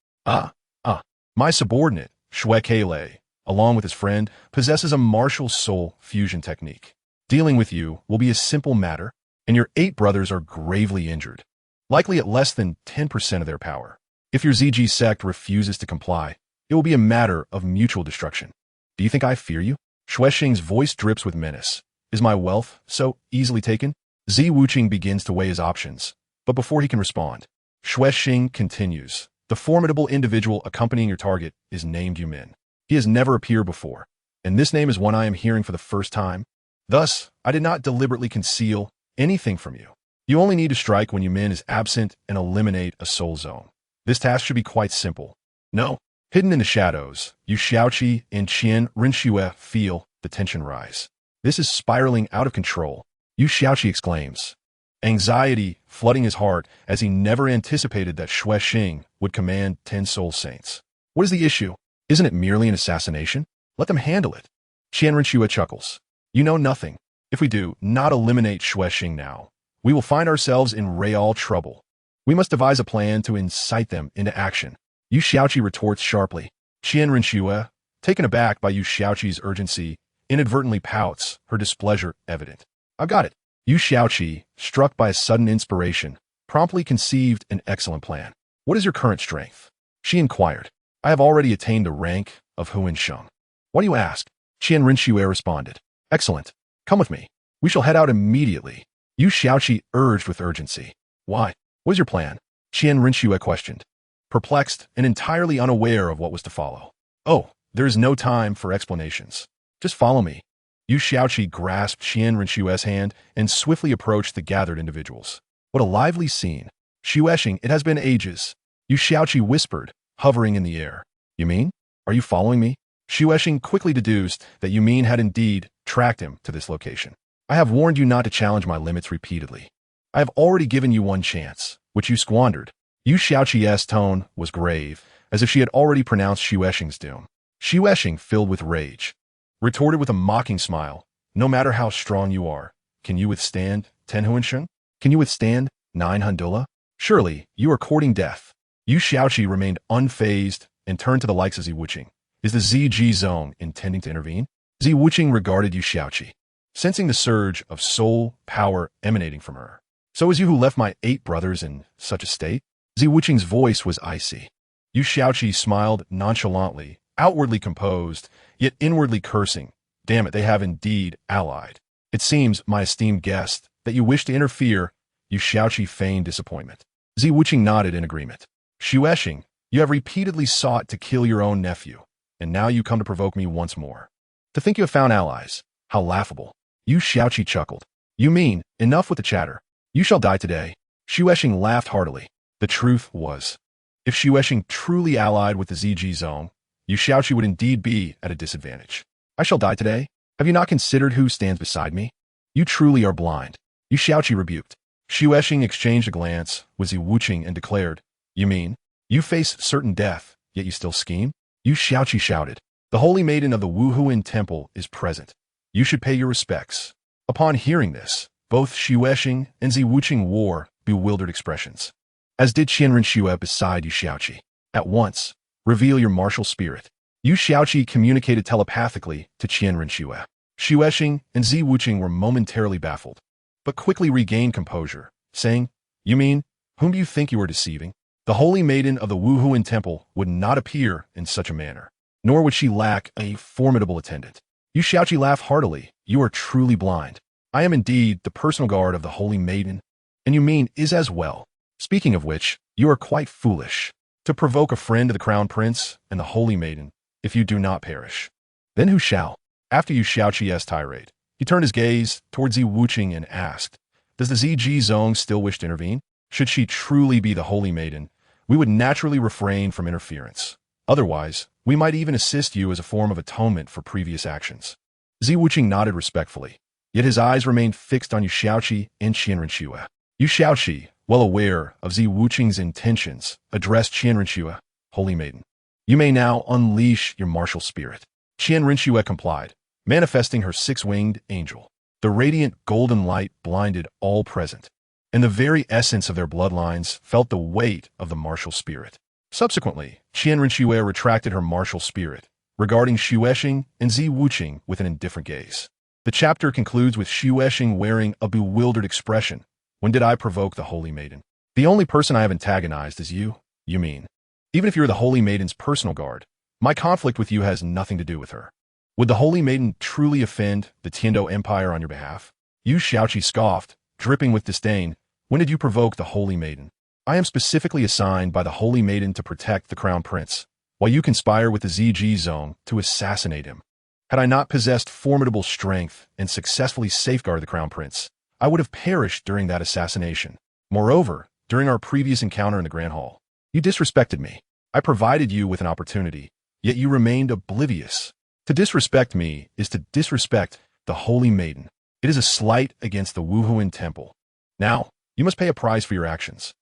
My subordinate, Kele, along with his friend, possesses a martial soul fusion technique. Dealing with you will be a simple matter, and your 8 brothers are gravely injured, likely at less than 10% of their power. If your ZG sect refuses to comply, it will be a matter of mutual destruction. Do you think I fear you? Xing's voice drips with menace. Is my wealth so easily taken? Zi Wuqing begins to weigh his options, but before he can respond, Xing continues. The formidable individual accompanying your target is named Yumin. He has never appeared before, and this name is one I am hearing for the first time. Thus, I did not deliberately conceal anything from you. You only need to strike when Yumin is absent and eliminate a soul zone. This task should be quite simple. No, hidden in the shadows, Yu Xiaoqi and Qian Rinxue feel the tension rise. This is spiraling out of control, Yu Xiaoqi exclaims, anxiety flooding his heart as he never anticipated that Xing would command 10 soul saints. What is the issue? Isn't it merely an assassination? Let them handle it. Qian Rinxue chuckles. You know nothing. If we do not eliminate Xing now, we will find ourselves in real trouble. We must devise a plan to incite them into action. Yu Xiaoqi retorts sharply. Qian Rinxue, taken aback by Yu Xiaoqi's urgency, inadvertently pouts, her displeasure evident. I've got it. Yu Xiaoqi, struck by a sudden inspiration, promptly conceived an excellent plan. What is your current strength? She inquired. I have already attained the rank of Huansheng. Why do you ask? Qian Rinxue responded. Excellent. Come with me. We shall head out immediately. Yu Xiaoqi urged with urgency. Why? What is your plan? Qian Rinxue questioned, perplexed and entirely unaware of what was to follow. Oh, there is no time for explanations. Just follow me. Yu Xiaoqi grasped Qian Rinxue's hand and swiftly approached the gathered individuals. What a lively scene. Xing, it has been ages. Yu Xiaoqi whispered, hovering in the air. You mean? Are you following me? Xing quickly deduced that Yumin had indeed tracked him to this location. I have warned you not to challenge my limits repeatedly. I have already given you one chance, which you squandered. Yu Xiaoqi's tone was grave, as if she had already pronounced Xing's doom. Xing, filled with rage, retorted with a mocking smile. No matter how strong you are, can you withstand 10 Huansheng? Can you withstand 9 Handula? Surely, you are courting death. Yu Xiaoqi remained unfazed and turned to the likes of Zi Wuqing. Is the ZG zone intending to intervene? Zi Wuqing regarded Yu Xiaoqi, sensing the surge of soul power emanating from her. So is you who left my 8 brothers in such a state? Zi Wuqing's voice was icy. Yu Xiaoqi smiled nonchalantly, outwardly composed, yet inwardly cursing. Damn it, they have indeed allied. It seems, my esteemed guest, that you wish to interfere. Yu Xiaoqi feigned disappointment. Zi Wuqing nodded in agreement. Xing, you have repeatedly sought to kill your own nephew, and now you come to provoke me once more. To think you have found allies. How laughable. Yu Xiaoqi chuckled. You mean, enough with the chatter. You shall die today. Xing laughed heartily. The truth was, if Xing truly allied with the ZG zone, Yu Xiaoqi would indeed be at a disadvantage. I shall die today? Have you not considered who stands beside me? You truly are blind. Yu Xiaoqi rebuked. Xing exchanged a glance with Zi Wuqing and declared, You mean, you face certain death, yet you still scheme? Yu Xiaoqi shouted. The holy maiden of the Wuhuan temple is present. You should pay your respects. Upon hearing this, both Xing and Zi Wuqing wore bewildered expressions, as did Qian Rinxue beside Yu Xiaoqi. At once, reveal your martial spirit. Yu Xiaoqi communicated telepathically to Qian Rinxue. Xing and Zi Wuqing were momentarily baffled, but quickly regained composure, saying, You mean, whom do you think you are deceiving? The holy maiden of the Wuhuan temple would not appear in such a manner, nor would she lack a formidable attendant. Yu Xiaoqi laughed heartily. You are truly blind. I am indeed the personal guard of the holy maiden, and Yumin is as well. Speaking of which, you are quite foolish to provoke a friend of the crown prince and the holy maiden if you do not perish. Then who shall? After Yu Xiaoqi's tirade, He turned his gaze towards Zi Wuqing and asked, "Does the ZG Zong still wish to intervene? Should she truly be the Holy Maiden, we would naturally refrain from interference. Otherwise, we might even assist you as a form of atonement for previous actions." Zi Wuqing nodded respectfully, yet his eyes remained fixed on Yu Shaoqi and Qian Renxue. Yu Shaoqi, well aware of Zi Wuqing's intentions, addressed Qian Renxue, "Holy Maiden, you may now unleash your martial spirit." Qian Renxue complied, manifesting her six-winged angel. The radiant golden light blinded all present, and the very essence of their bloodlines felt the weight of the martial spirit. Subsequently, Qian Renxue retracted her martial spirit, regarding Xuexing and Zi Wuqing with an indifferent gaze. The chapter concludes with Xuexing wearing a bewildered expression. "When did I provoke the Holy Maiden? The only person I have antagonized is you, you mean. Even if you're the Holy Maiden's personal guard, my conflict with you has nothing to do with her. Would the Holy Maiden truly offend the Tiando Empire on your behalf?" Yu Shaoqi scoffed, dripping with disdain. "When did you provoke the Holy Maiden? I am specifically assigned by the Holy Maiden to protect the Crown Prince, while you conspire with the ZG Zone to assassinate him. Had I not possessed formidable strength and successfully safeguarded the Crown Prince, I would have perished during that assassination. Moreover, during our previous encounter in the Grand Hall, you disrespected me. I provided you with an opportunity, yet you remained oblivious. To disrespect me is to disrespect the Holy Maiden. It is a slight against the Wuhuan Temple. Now, you must pay a price for your actions."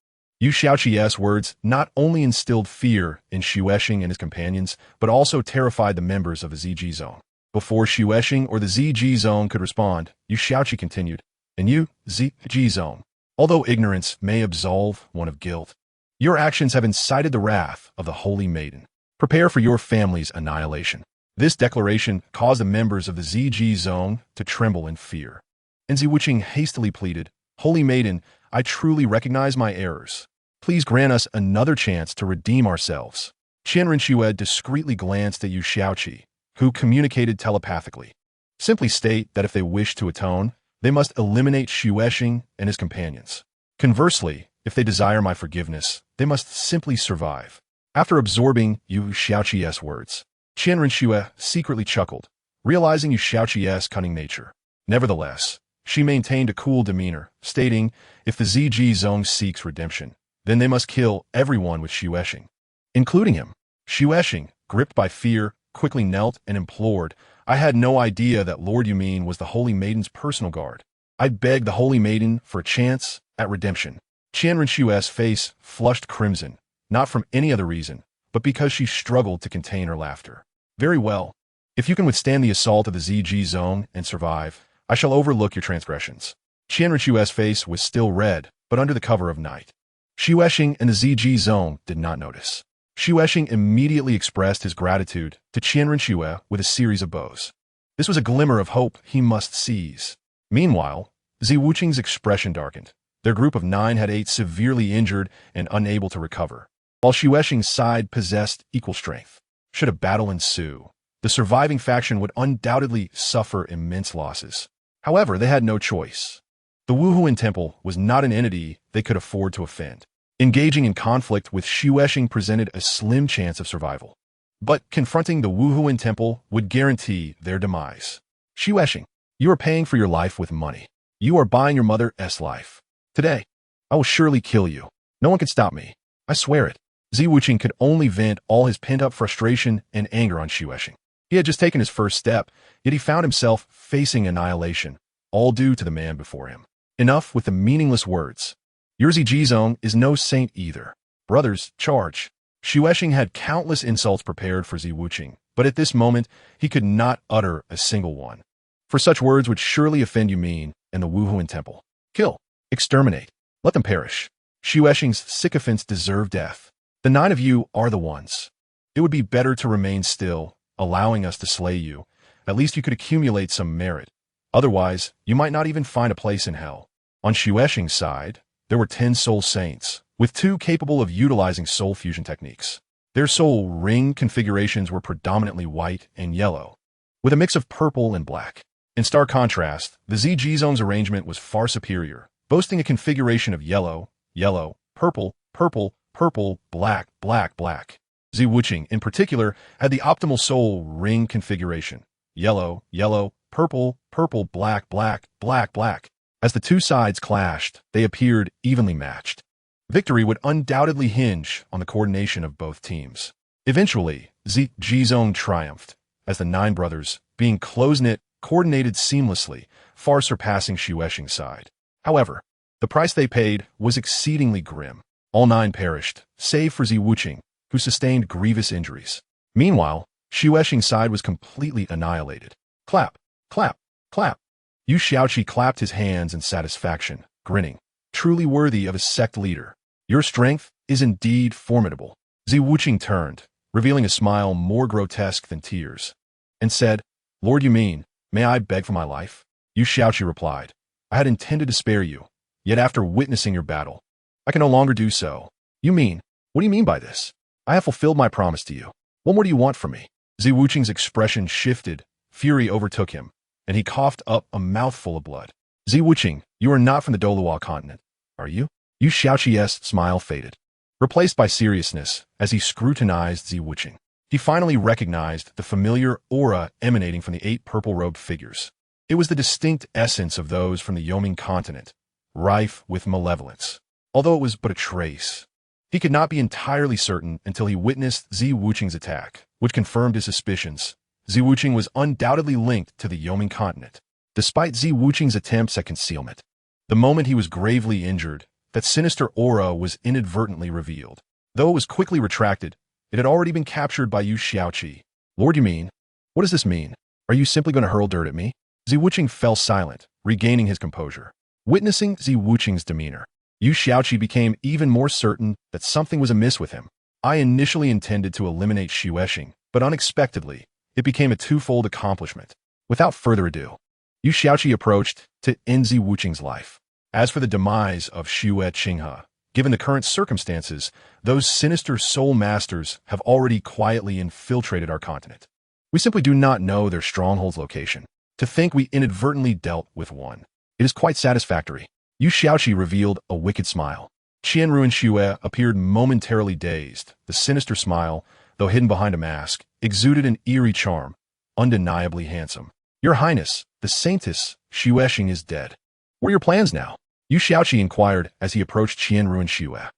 Yu Shaoqi's words not only instilled fear in Xuexing and his companions, but also terrified the members of the ZG Zone. Before Xuexing or the ZG Zone could respond, Yu Shaoqi continued, "And you, ZG Zone, although ignorance may absolve one of guilt, your actions have incited the wrath of the Holy Maiden. Prepare for your family's annihilation." This declaration caused the members of the ZG Zone to tremble in fear. And Zi Wuqing hastily pleaded, "Holy Maiden, I truly recognize my errors. Please grant us another chance to redeem ourselves." Qian Renxue discreetly glanced at Yu Shaoqi, who communicated telepathically. "Simply state that if they wish to atone, they must eliminate Xuexing and his companions. Conversely, if they desire my forgiveness, they must simply survive." After absorbing Yu Shaoqi's words, Qian Renxue secretly chuckled, realizing Yu Shaoqi's cunning nature. Nevertheless, she maintained a cool demeanor, stating, "If the ZG Zone seeks redemption, then they must kill everyone with Xuexing, including him." Xuexing, gripped by fear, quickly knelt and implored, "I had no idea that Lord Yumin was the Holy Maiden's personal guard. I begged the Holy Maiden for a chance at redemption." Qian Renxue's face flushed crimson, not from any other reason, but because she struggled to contain her laughter. "Very well. If you can withstand the assault of the ZG Zone and survive, I shall overlook your transgressions." Qian Renxue's face was still red, but under the cover of night. Xuexing and the ZG Zone did not notice. Xuexing immediately expressed his gratitude to Qian Renxue with a series of bows. This was a glimmer of hope he must seize. Meanwhile, Zi Wuqing's expression darkened. Their group of 9 had 8 severely injured and unable to recover, while Xuexing's side possessed equal strength. Should a battle ensue, the surviving faction would undoubtedly suffer immense losses. However, they had no choice. The Wuhuan Temple was not an entity they could afford to offend. Engaging in conflict with Xuexing presented a slim chance of survival. But confronting the Wuhuan Temple would guarantee their demise. "Xuexing, you are paying for your life with money. You are buying your mother's life. Today, I will surely kill you. No one can stop me. I swear it." Zi Wuqing could only vent all his pent-up frustration and anger on Xuexing. He had just taken his first step, yet he found himself facing annihilation, all due to the man before him. Enough with the meaningless words. Your ZG Zone is no saint either. Brothers, charge. Xuexing had countless insults prepared for Zi Wuqing, but at this moment, he could not utter a single one. For such words would surely offend Yumin and the Wuhuan Temple. Kill. Exterminate. Let them perish. Xuexing's sycophants deserve death. The 9 of you are the ones. It would be better to remain still, allowing us to slay you. At least you could accumulate some merit. Otherwise, you might not even find a place in hell. On Xuexing's side, there were 10 soul saints, with 2 capable of utilizing soul fusion techniques. Their soul ring configurations were predominantly white and yellow, with a mix of purple and black. In stark contrast, the ZG Zone's arrangement was far superior, boasting a configuration of yellow, yellow, purple, purple, purple, black, black, black. Zi Wuqing, in particular, had the optimal soul ring configuration. Yellow, yellow, purple, purple, purple, black, black, black, black. As the two sides clashed, they appeared evenly matched. Victory would undoubtedly hinge on the coordination of both teams. Eventually, Zhizong triumphed, as the 9 brothers, being close-knit, coordinated seamlessly, far surpassing Xuexing's side. However, the price they paid was exceedingly grim. All 9 perished, save for Ziwuqing, who sustained grievous injuries. Meanwhile, Xuexing's side was completely annihilated. Clap, clap, clap. Yu Xiaoqi clapped his hands in satisfaction, grinning, truly worthy of a sect leader. Your strength is indeed formidable. Ziwuqing turned, revealing a smile more grotesque than tears, and said, Lord Yumin, may I beg for my life? Yu Xiaoqi replied, I had intended to spare you, yet after witnessing your battle, I can no longer do so. Yumin, what do you mean by this? I have fulfilled my promise to you. What more do you want from me? Ziwuqing's expression shifted, fury overtook him, and he coughed up a mouthful of blood. Ziwuqing, you are not from the Douluo continent, are you? Yu Xiaoqi's smile faded, replaced by seriousness as he scrutinized Ziwuqing. He finally recognized the familiar aura emanating from the 8 purple-robed figures. It was the distinct essence of those from the Yoming continent, rife with malevolence. Although it was but a trace, he could not be entirely certain until he witnessed Ziwuqing's attack, which confirmed his suspicions. Ziwuqing was undoubtedly linked to the Yoming continent, despite Ziwuqing's attempts at concealment. The moment he was gravely injured, that sinister aura was inadvertently revealed. Though it was quickly retracted, it had already been captured by Yu Xiaoqi. Lord Yumin, what does this mean? Are you simply going to hurl dirt at me? Ziwuqing fell silent, regaining his composure. Witnessing Ziwuqing's demeanor, Yu Xiaoqi became even more certain that something was amiss with him. I initially intended to eliminate Xuexing, but unexpectedly, it became a twofold accomplishment. Without further ado, Yu Xiaoqi approached to end Ziwuqing's life. As for the demise of Xuexinghe, given the current circumstances, those sinister soul masters have already quietly infiltrated our continent. We simply do not know their stronghold's location. To think we inadvertently dealt with one, it is quite satisfactory. Yu Xiaoqi revealed a wicked smile. Qian Ruinxue appeared momentarily dazed. The sinister smile, though hidden behind a mask, exuded an eerie charm, undeniably handsome. Your Highness, the Saintess Xuexing is dead. What are your plans now? Yu Xiaoqi inquired as he approached Qian Ruinxue.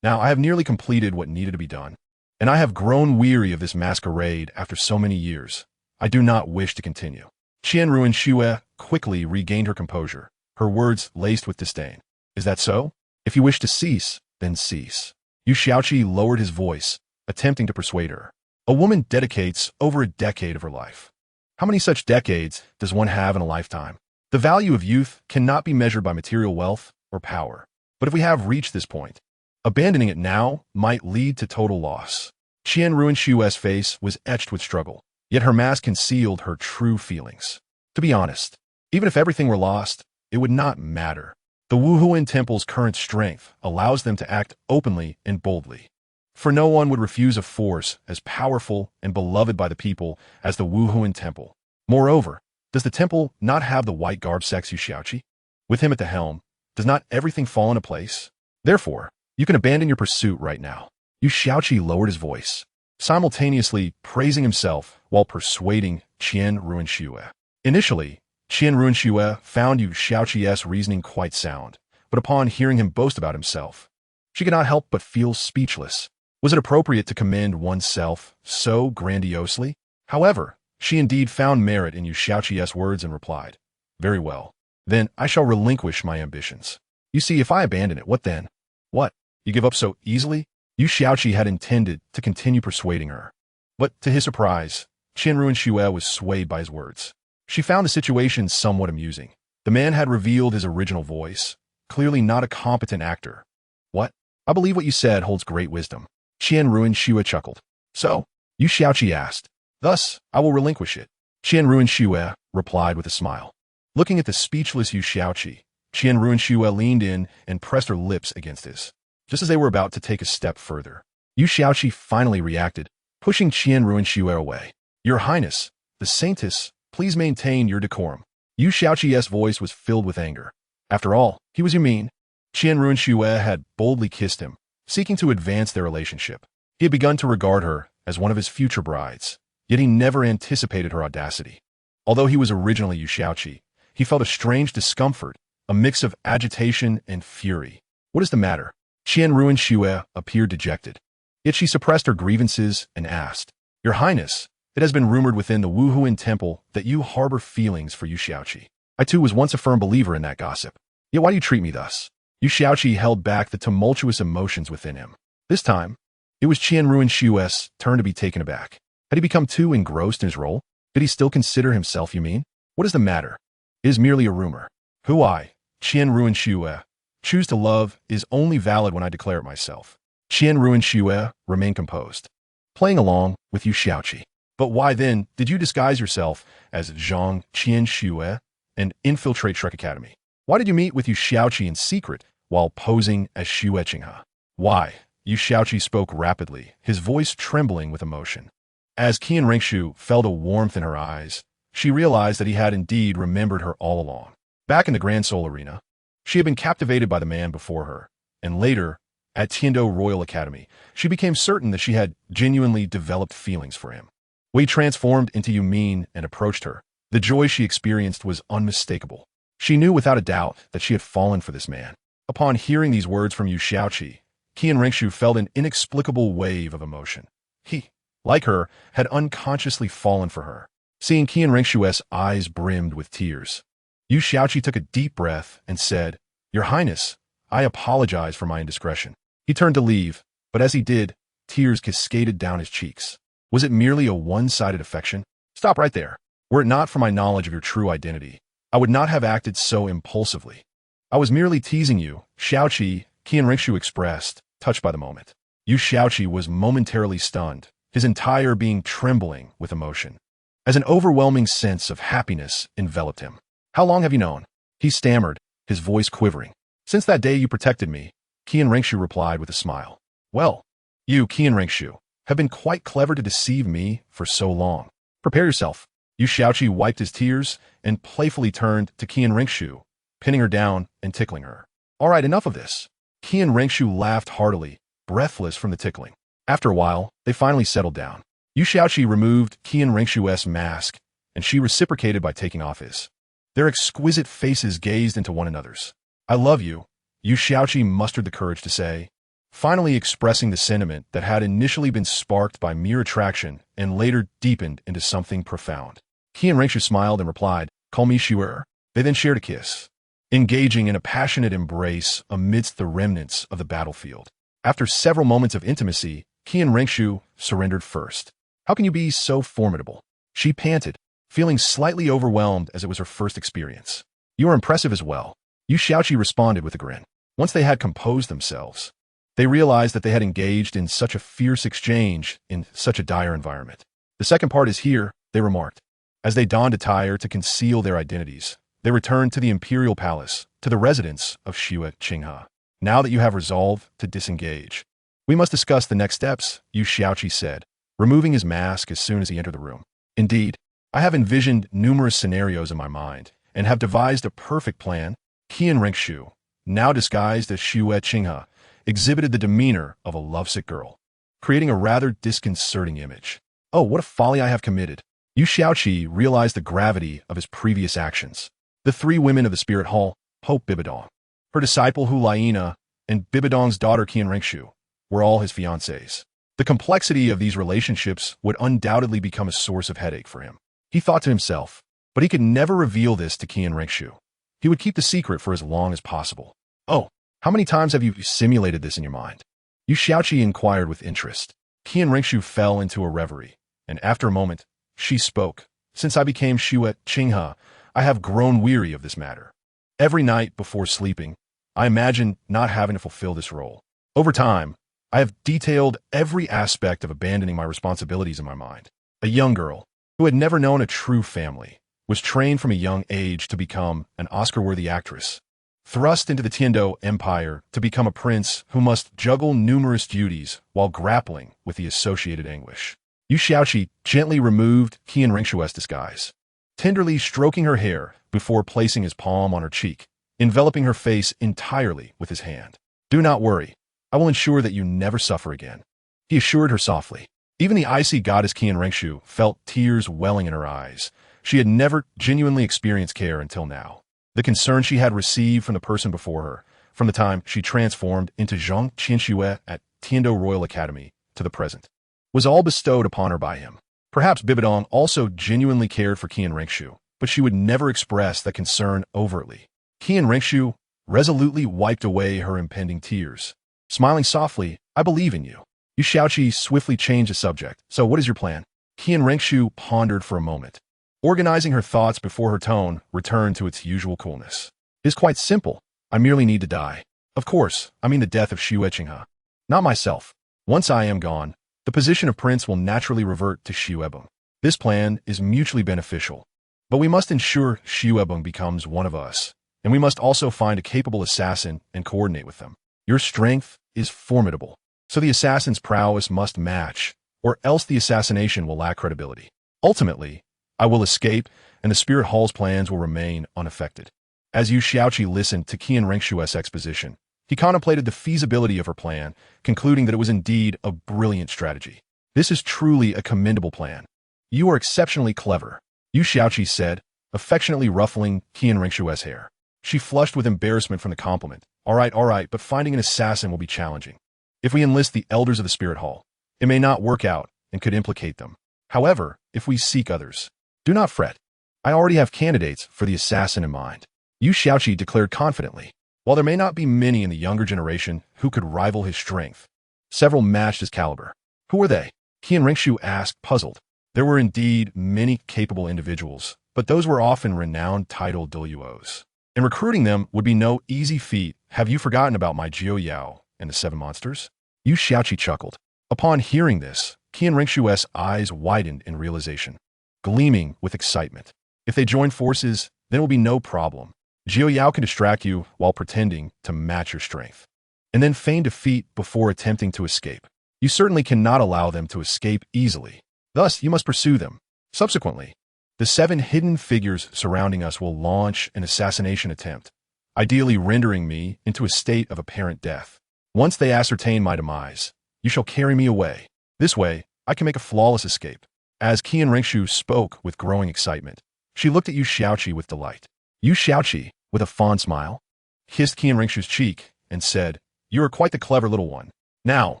Now I have nearly completed what needed to be done, and I have grown weary of this masquerade after so many years. I do not wish to continue. Qian Ruinxue quickly regained her composure, her words laced with disdain. Is that so? If you wish to cease, then cease. Yu Xiaoqi lowered his voice, attempting to persuade her. A woman dedicates over a decade of her life. How many such decades does one have in a lifetime? The value of youth cannot be measured by material wealth or power. But if we have reached this point, abandoning it now might lead to total loss. Qian Ruinxue's face was etched with struggle, yet her mask concealed her true feelings. To be honest, even if everything were lost, it would not matter. The Wuhuan Temple's current strength allows them to act openly and boldly. For no one would refuse a force as powerful and beloved by the people as the Wuhuan Temple. Moreover, does the temple not have the white garb sex Yu Xiaoqi? With him at the helm, does not everything fall into place? Therefore, you can abandon your pursuit right now. Yu Xiaoqi lowered his voice, simultaneously praising himself while persuading Qian Ruinxue. Initially, Qian Ruinxue found Yu Xiaoqi's reasoning quite sound, but upon hearing him boast about himself, she could not help but feel speechless. Was it appropriate to commend oneself so grandiosely? However, she indeed found merit in Yu Xiaoqi's words and replied, Very well. Then I shall relinquish my ambitions. You see, if I abandon it, what then? What? You give up so easily? Yu Xiaoqi had intended to continue persuading her. But to his surprise, Qian Ruinxue was swayed by his words. She found the situation somewhat amusing. The man had revealed his original voice, clearly not a competent actor. What? I believe what you said holds great wisdom. Qian Ruinxue chuckled. So? Yu Xiaoqi asked. Thus, I will relinquish it. Qian Ruinxue replied with a smile. Looking at the speechless Yu Xiaoqi, Qian Ruinxue leaned in and pressed her lips against his. Just as they were about to take a step further, Yu Xiaoqi finally reacted, pushing Qian Ruinxue away. Your Highness, the Saintess, please maintain your decorum. Yu Xiaoqi's voice was filled with anger. After all, he was Yumin. Qian Ruinxue had boldly kissed him, seeking to advance their relationship. He had begun to regard her as one of his future brides, yet he never anticipated her audacity. Although he was originally Yu Xiaoqi, he felt a strange discomfort, a mix of agitation and fury. What is the matter? Qian Ruin Xue appeared dejected. Yet she suppressed her grievances and asked, Your Highness, it has been rumored within the Wuhuan Temple that you harbor feelings for Yu Xiaoqi. I too was once a firm believer in that gossip. Yet why do you treat me thus? Yu Xiaoqi held back the tumultuous emotions within him. This time, it was Qian Ruin Xue's turn to be taken aback. Had he become too engrossed in his role? Did he still consider himself, you mean? What is the matter? It is merely a rumor. Who I, Qian Ruin Xue, choose to love is only valid when I declare it myself. Qian Ruin Xue remained composed, playing along with Yu Xiaoqi. But why then did you disguise yourself as Zhang Qian Xue and infiltrate Shrek Academy? Why did you meet with Yu Xiaoqi in secret while posing as Xue Qinghe? Why? Yu Xiaoqi spoke rapidly, his voice trembling with emotion. As Qian Ringshu felt a warmth in her eyes, she realized that he had indeed remembered her all along. Back in the Grand Soul Arena, she had been captivated by the man before her, and later, at Tiando Royal Academy, she became certain that she had genuinely developed feelings for him. When he transformed into Yu Min and approached her, the joy she experienced was unmistakable. She knew without a doubt that she had fallen for this man. Upon hearing these words from Yu Xiaoqi, Qian Ringshu felt an inexplicable wave of emotion. He, like her, had unconsciously fallen for her. Seeing Qian Ringshu's eyes brimmed with tears, Yu Xiaoqi took a deep breath and said, Your Highness, I apologize for my indiscretion. He turned to leave, but as he did, tears cascaded down his cheeks. Was it merely a one-sided affection? Stop right there. Were it not for my knowledge of your true identity, I would not have acted so impulsively. I was merely teasing you, Xiaoqi, Qian Ringshu expressed, touched by the moment. Yu Xiaoqi was momentarily stunned, his entire being trembling with emotion, as an overwhelming sense of happiness enveloped him. How long have you known? He stammered, his voice quivering. Since that day you protected me, Qian Ringshu replied with a smile. Well, you, Qian Ringshu, have been quite clever to deceive me for so long. Prepare yourself. Yu Xiaoqi wiped his tears and playfully turned to Qian Ringshu, pinning her down and tickling her. All right, enough of this. Qian Ringshu laughed heartily, breathless from the tickling. After a while, they finally settled down. Yu Xiaoqi removed Qian Ringshu's mask, and she reciprocated by taking off his. Their exquisite faces gazed into one another's. I love you, Yu Xiaoqi mustered the courage to say, finally expressing the sentiment that had initially been sparked by mere attraction and later deepened into something profound. Qian Ringshu smiled and replied, Call me Xue. They then shared a kiss, engaging in a passionate embrace amidst the remnants of the battlefield. After several moments of intimacy, Qian Ringshu surrendered first. How can you be so formidable? She panted, feeling slightly overwhelmed as it was her first experience. You are impressive as well. Yu Xiaoqi responded with a grin. Once they had composed themselves, they realized that they had engaged in such a fierce exchange in such a dire environment. The second part is here, they remarked. As they donned attire to conceal their identities, they returned to the imperial palace, to the residence of Xue Qinghe. Now that you have resolved to disengage, we must discuss the next steps, Yu Xiaoqi said, removing his mask as soon as he entered the room. Indeed, I have envisioned numerous scenarios in my mind and have devised a perfect plan. Qian Ringshu, now disguised as Xue Qinghe, exhibited the demeanor of a lovesick girl, creating a rather disconcerting image. Oh, what a folly I have committed. Yu Xiaoqi realized the gravity of his previous actions. The three women of the spirit hall, Hope Bibidong, her disciple Hu Laina, and Bibidong's daughter Qian Ringshu, were all his fiancées. The complexity of these relationships would undoubtedly become a source of headache for him. He thought to himself, but he could never reveal this to Qian Ringshu. He would keep the secret for as long as possible. Oh, how many times have you simulated this in your mind? Yu Xiaoqi inquired with interest. Qian Ringshu fell into a reverie, and after a moment, she spoke. Since I became Xue Qinghe, I have grown weary of this matter. Every night before sleeping, I imagine not having to fulfill this role. Over time, I have detailed every aspect of abandoning my responsibilities in my mind. A young girl, who had never known a true family, was trained from a young age to become an Oscar-worthy actress, thrust into the Tiando Empire to become a prince who must juggle numerous duties while grappling with the associated anguish. Yu Xiaoqi gently removed Qian Ringshu's disguise, tenderly stroking her hair before placing his palm on her cheek, enveloping her face entirely with his hand. Do not worry, I will ensure that you never suffer again, he assured her softly. Even the icy goddess Qian Ringshu felt tears welling in her eyes, She had never genuinely experienced care until now. The concern she had received from the person before her, from the time she transformed into Zhang Qianxue at Tiando Royal Academy to the present, was all bestowed upon her by him. Perhaps Bibidong also genuinely cared for Qian Ringshu, but she would never express that concern overtly. Qian Ringshu resolutely wiped away her impending tears. Smiling softly, "I believe in you." Yu Xiaoqi swiftly changed the subject. "So what is your plan?" Qian Ringshu pondered for a moment. Organizing her thoughts before her tone returned to its usual coolness. "It is quite simple. I merely need to die. Of course, I mean the death of Xue Qinghe. Not myself. Once I am gone, the position of prince will naturally revert to Xu Ebeng. This plan is mutually beneficial. But we must ensure Xu Ebeng becomes one of us, and we must also find a capable assassin and coordinate with them. Your strength is formidable, so the assassin's prowess must match, or else the assassination will lack credibility. Ultimately, I will escape, and the Spirit Hall's plans will remain unaffected." As Yu Xiaoqi listened to Qian Ringshu's exposition, he contemplated the feasibility of her plan, concluding that it was indeed a brilliant strategy. "This is truly a commendable plan. You are exceptionally clever," Yu Xiaoqi said, affectionately ruffling Qian Ringshu's hair. She flushed with embarrassment from the compliment. All right, but finding an assassin will be challenging. If we enlist the elders of the Spirit Hall, it may not work out and could implicate them. However, if we seek others, do not fret. I already have candidates for the assassin in mind," Yu Xiaoqi declared confidently. While there may not be many in the younger generation who could rival his strength, several matched his caliber. "Who were they?" Qian Ringshu asked, puzzled. There were indeed many capable individuals, but those were often renowned titled Douluos. And recruiting them would be no easy feat. "Have you forgotten about my Jiu Yao and the Seven Monsters?" Yu Xiaoqi chuckled. Upon hearing this, Qian Ringshu's eyes widened in realization, gleaming with excitement. "If they join forces, then it will be no problem. Jiu Yao can distract you while pretending to match your strength, and then feign defeat before attempting to escape. You certainly cannot allow them to escape easily. Thus, you must pursue them. Subsequently, the 7 hidden figures surrounding us will launch an assassination attempt, ideally rendering me into a state of apparent death. Once they ascertain my demise, you shall carry me away. This way, I can make a flawless escape." As Qian Ringshu spoke with growing excitement, she looked at Yu Xiaoqi with delight. Yu Xiaoqi, with a fond smile, kissed Qian Ringshu's cheek and said, "You are quite the clever little one. Now,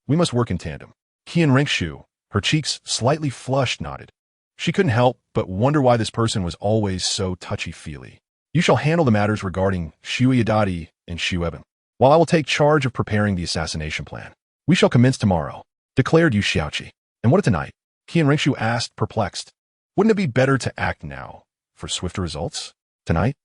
we must work in tandem." Qian Ringshu, her cheeks slightly flushed, nodded. She couldn't help but wonder why this person was always so touchy-feely. "You shall handle the matters regarding Xu Yadadi and Xu Ebeng, while I will take charge of preparing the assassination plan. We shall commence tomorrow," declared Yu Xiaoqi. "And what of tonight?" Qian Ringshu asked, perplexed. "Wouldn't it be better to act now for swifter results?" Tonight,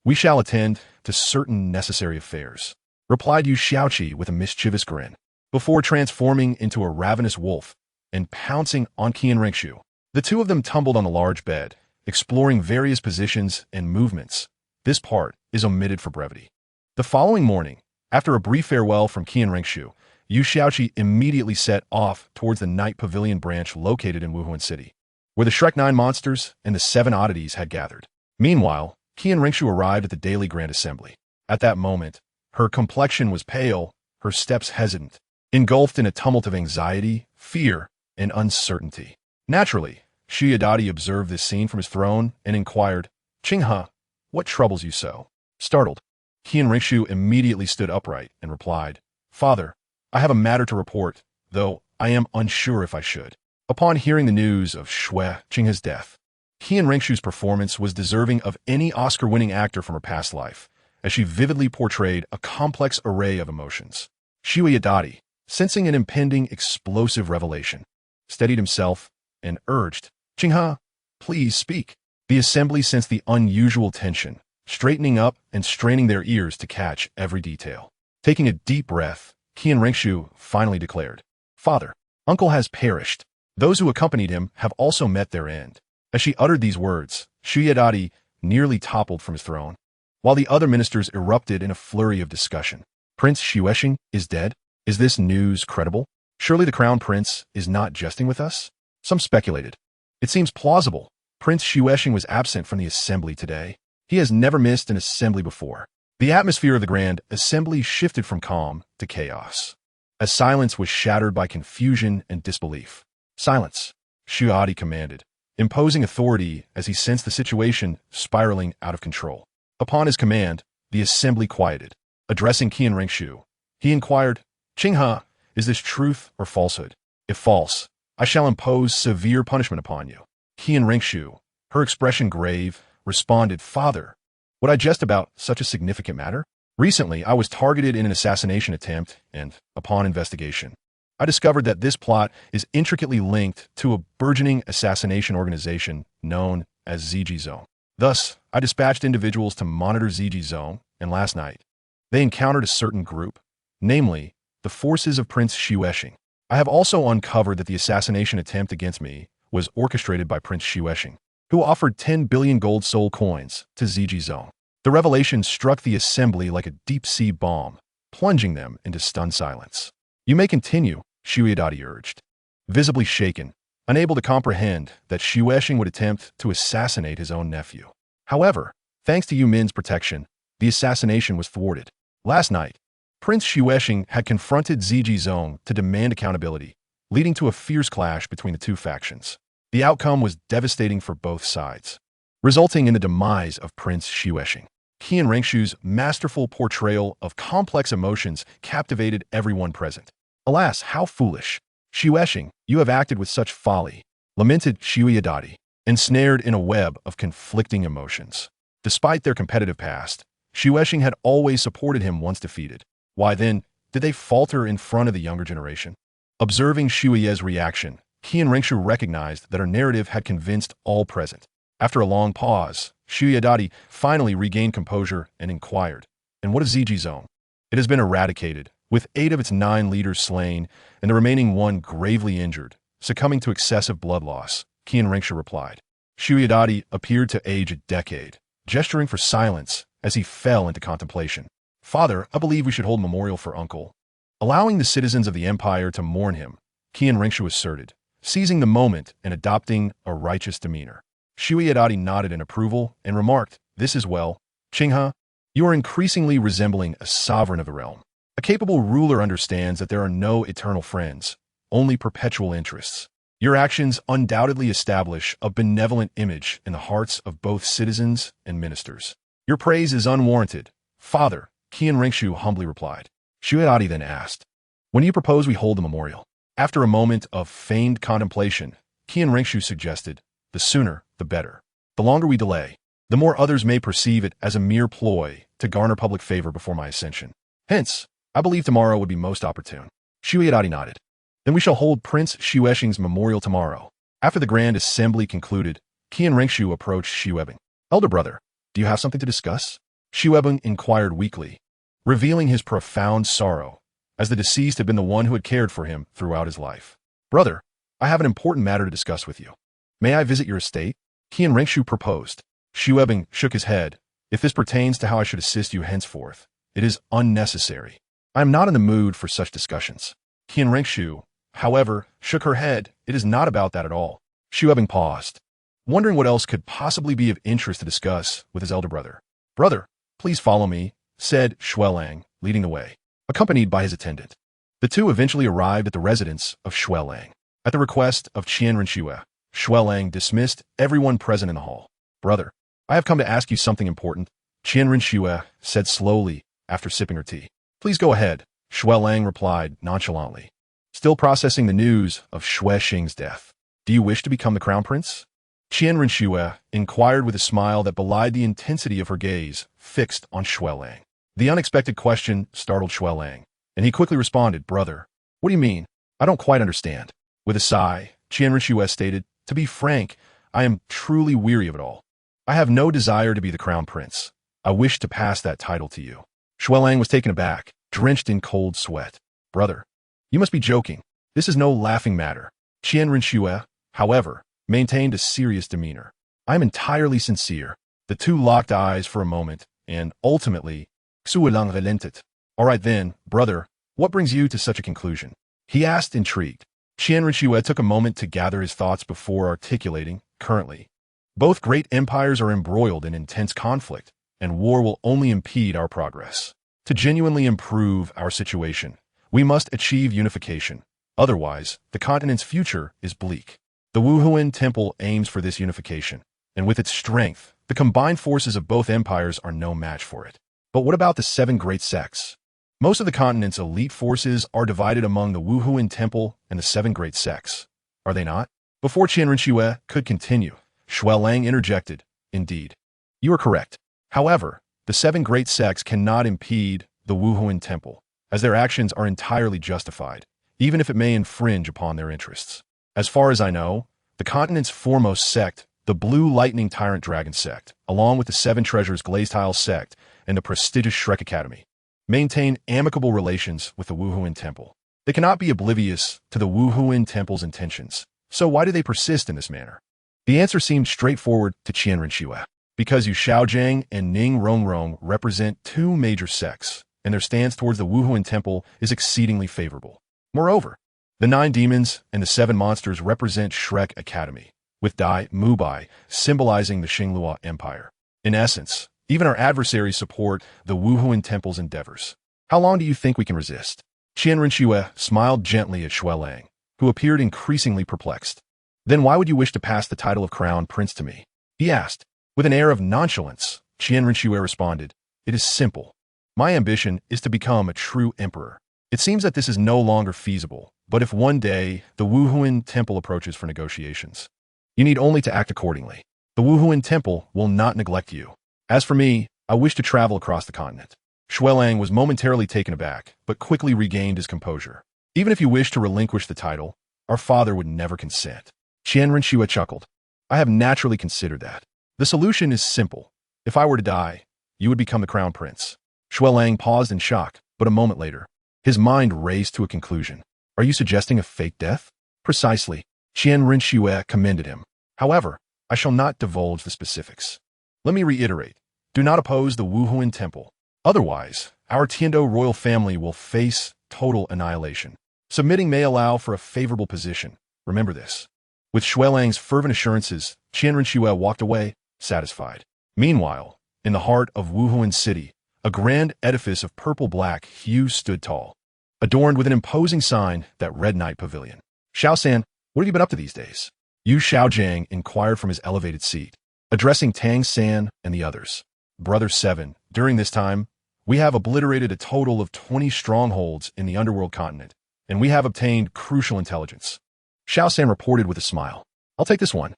we shall attend to certain necessary affairs," replied Yu Xiaoqi with a mischievous grin. Before transforming into a ravenous wolf and pouncing on Qian Ringshu, the two of them tumbled on the large bed, exploring various positions and movements. This part is omitted for brevity. The following morning, after a brief farewell from Qian Ringshu, Yu Xiaoqi immediately set off towards the Night Pavilion branch located in Wuhuan City, where the Shrek 9 monsters and the 7 oddities had gathered. Meanwhile, Qian Ringshu arrived at the daily Grand Assembly. At that moment, her complexion was pale, her steps hesitant, engulfed in a tumult of anxiety, fear, and uncertainty. Naturally, Xu Yadadi observed this scene from his throne and inquired, "Qinghe, what troubles you so?" Startled, Qian Ringshu immediately stood upright and replied, "Father, I have a matter to report, though I am unsure if I should." Upon hearing the news of Xue Qinghe's death, Qian Ringshu's performance was deserving of any Oscar-winning actor from her past life, as she vividly portrayed a complex array of emotions. Xu Yadadi, sensing an impending explosive revelation, steadied himself and urged, "Qinghe, please speak." The assembly sensed the unusual tension, straightening up and straining their ears to catch every detail. Taking a deep breath, Qian Ringshu finally declared, "Father, uncle has perished. Those who accompanied him have also met their end." As she uttered these words, Xu Yadadi nearly toppled from his throne, while the other ministers erupted in a flurry of discussion. "Prince Xuexing is dead? Is this news credible? Surely the crown prince is not jesting with us?" Some speculated. "It seems plausible. Prince Xuexing was absent from the assembly today. He has never missed an assembly before." The atmosphere of the grand assembly shifted from calm to chaos, as silence was shattered by confusion and disbelief. "Silence," Xu Yadadi commanded, imposing authority as he sensed the situation spiraling out of control. Upon his command, the assembly quieted. Addressing Qian Ringshu, he inquired, "Qinghe, is this truth or falsehood? If false, I shall impose severe punishment upon you." Qian Ringshu, her expression grave, responded, "Father, would I jest about such a significant matter? Recently, I was targeted in an assassination attempt, and, upon investigation, I discovered that this plot is intricately linked to a burgeoning assassination organization known as ZG Zone. Thus, I dispatched individuals to monitor ZG Zone, and last night, they encountered a certain group, namely, the forces of Prince Xuexing. I have also uncovered that the assassination attempt against me was orchestrated by Prince Xuexing, who offered 10 billion gold soul coins to ZG Zone. The revelation struck the assembly like a deep-sea bomb, plunging them into stunned silence. "You may continue," Xueyadadi urged. Visibly shaken, unable to comprehend that Xuexing would attempt to assassinate his own nephew. However, thanks to Yu Min's protection, the assassination was thwarted. Last night, Prince Xuexing had confronted ZG Zone to demand accountability, leading to a fierce clash between the two factions. The outcome was devastating for both sides, resulting in the demise of Prince Xuexing. Qian Ringshu's masterful portrayal of complex emotions captivated everyone present. "Alas, how foolish! Xuexing, you have acted with such folly," lamented Xueyadadi, ensnared in a web of conflicting emotions. Despite their competitive past, Xuexing had always supported him once defeated. Why then did they falter in front of the younger generation? Observing Xuye's reaction, Qian Ringshu recognized that her narrative had convinced all present. After a long pause, Xueyadadi finally regained composure and inquired, "And what of ZG Zone?" "It has been eradicated, with 8 of its 9 leaders slain and the remaining 1 gravely injured, succumbing to excessive blood loss," Qian Ringshu replied. Xueyadadi appeared to age a decade, gesturing for silence as he fell into contemplation. "Father, I believe we should hold a memorial for Uncle." Allowing the citizens of the empire to mourn him, Qian Ringshu asserted, seizing the moment and adopting a righteous demeanor. Xueyadadi nodded in approval and remarked, "This is well. Qinghe, you are increasingly resembling a sovereign of the realm. A capable ruler understands that there are no eternal friends, only perpetual interests. Your actions undoubtedly establish a benevolent image in the hearts of both citizens and ministers. Your praise is unwarranted, Father," Qian Ringshu humbly replied. Xueyadadi then asked, "When do you propose we hold the memorial?" After a moment of feigned contemplation, Qian Ringshu suggested, "The sooner, the better. The longer we delay, the more others may perceive it as a mere ploy to garner public favor before my ascension. Hence, I believe tomorrow would be most opportune." Xueyadadi nodded. "Then we shall hold Prince Xuexing's memorial tomorrow." After the grand assembly concluded, Qian Ringshu approached Xuebing. "Elder brother, do you have something to discuss?" Xuebing inquired weakly, revealing his profound sorrow, as the deceased had been the one who had cared for him throughout his life. "Brother, I have an important matter to discuss with you. May I visit your estate?" Qian Ringshu proposed. Xuebing shook his head. "If this pertains to how I should assist you henceforth, it is unnecessary. I am not in the mood for such discussions." Qian Ringshu, however, shook her head. "It is not about that at all." Xuebing paused, wondering what else could possibly be of interest to discuss with his elder brother. "Brother, please follow me," said Xuelang, leading the way, accompanied by his attendant. The two eventually arrived at the residence of Xuelang. At the request of Qian Ringshu, Xuelang dismissed everyone present in the hall. "Brother, I have come to ask you something important," Qian Ringshu said slowly after sipping her tea. "Please go ahead," Xuelang replied nonchalantly, still processing the news of Xuexing's death. "Do you wish to become the crown prince?" Qian Ringshu inquired with a smile that belied the intensity of her gaze fixed on Xuelang. The unexpected question startled Xuelang, and he quickly responded, "Brother, what do you mean? I don't quite understand." With a sigh, Qian Ringshu stated, "To be frank, I am truly weary of it all. I have no desire to be the crown prince. I wish to pass that title to you." Xuelang was taken aback, drenched in cold sweat. "Brother, you must be joking. This is no laughing matter." Qian Ringshu, however, maintained a serious demeanor. "I am entirely sincere." The two locked eyes for a moment, and ultimately, Xuelang relented. "All right then, brother, what brings you to such a conclusion?" he asked, intrigued. Qian Ringshu took a moment to gather his thoughts before articulating, "Currently, both great empires are embroiled in intense conflict, and war will only impede our progress. To genuinely improve our situation, we must achieve unification. Otherwise, the continent's future is bleak." The Wuhuan Temple aims for this unification, and with its strength, the combined forces of both empires are no match for it. But what about the 7 great sects? Most of the continent's elite forces are divided among the Wuhuan Temple and the 7 great sects, are they not? Before Qian Rinxue could continue, Xuelang interjected, "Indeed, you are correct. However, the 7 great sects cannot impede the Wuhuan Temple, as their actions are entirely justified, even if it may infringe upon their interests. As far as I know, the continent's foremost sect, the Blue Lightning Tyrant Dragon sect, along with the 7 Treasures Glazed Tile sect and the prestigious Shrek Academy, maintain amicable relations with the Wuhuan Temple. They cannot be oblivious to the Wuhuan Temple's intentions, so why do they persist in this manner?" The answer seemed straightforward to Qian Rinxue. Because Yu Shaojiang and Ning Rongrong represent 2 major sects, and their stance towards the Wuhuan Temple is exceedingly favorable. Moreover, the 9 demons and the 7 monsters represent Shrek Academy, with Dai Mubai symbolizing the Xinglua Empire. In essence, even our adversaries support the Wuhuan Temple's endeavors. How long do you think we can resist? Qian Rinxue smiled gently at Xuelang, who appeared increasingly perplexed. "Then why would you wish to pass the title of Crown Prince to me?" he asked. With an air of nonchalance, Qian Rinxue responded, "It is simple. My ambition is to become a true emperor. It seems that this is no longer feasible, but if one day the Wuhuan Temple approaches for negotiations, you need only to act accordingly. The Wuhuan Temple will not neglect you. As for me, I wish to travel across the continent." Xuelang was momentarily taken aback, but quickly regained his composure. "Even if you wish to relinquish the title, our father would never consent." Qian Rinxue chuckled. "I have naturally considered that. The solution is simple. If I were to die, you would become the crown prince." Xuelang paused in shock, but a moment later, his mind raced to a conclusion. "Are you suggesting a fake death?" "Precisely." Qian Rinxue commended him. "However, I shall not divulge the specifics. Let me reiterate, do not oppose the Wuhuan Temple. Otherwise, our Tiando royal family will face total annihilation. Submitting may allow for a favorable position. Remember this." With Xuelang's fervent assurances, Qian Rinxue walked away, satisfied. Meanwhile, in the heart of Wuhuan City, a grand edifice of purple-black hue stood tall, adorned with an imposing sign that read Night Pavilion. "Xiaosan, what have you been up to these days?" Yu Shaojiang inquired from his elevated seat, addressing Tang San and the others. "Brother 7, during this time, we have obliterated a total of 20 strongholds in the underworld continent, and we have obtained crucial intelligence." Xiaosan reported with a smile. I'll take this one.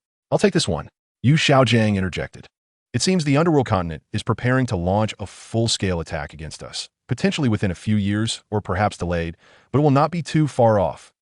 Yu Shaojiang interjected. "It seems the underworld continent is preparing to launch a full-scale attack against us, potentially within a few years, or perhaps delayed, but it will not be too far off.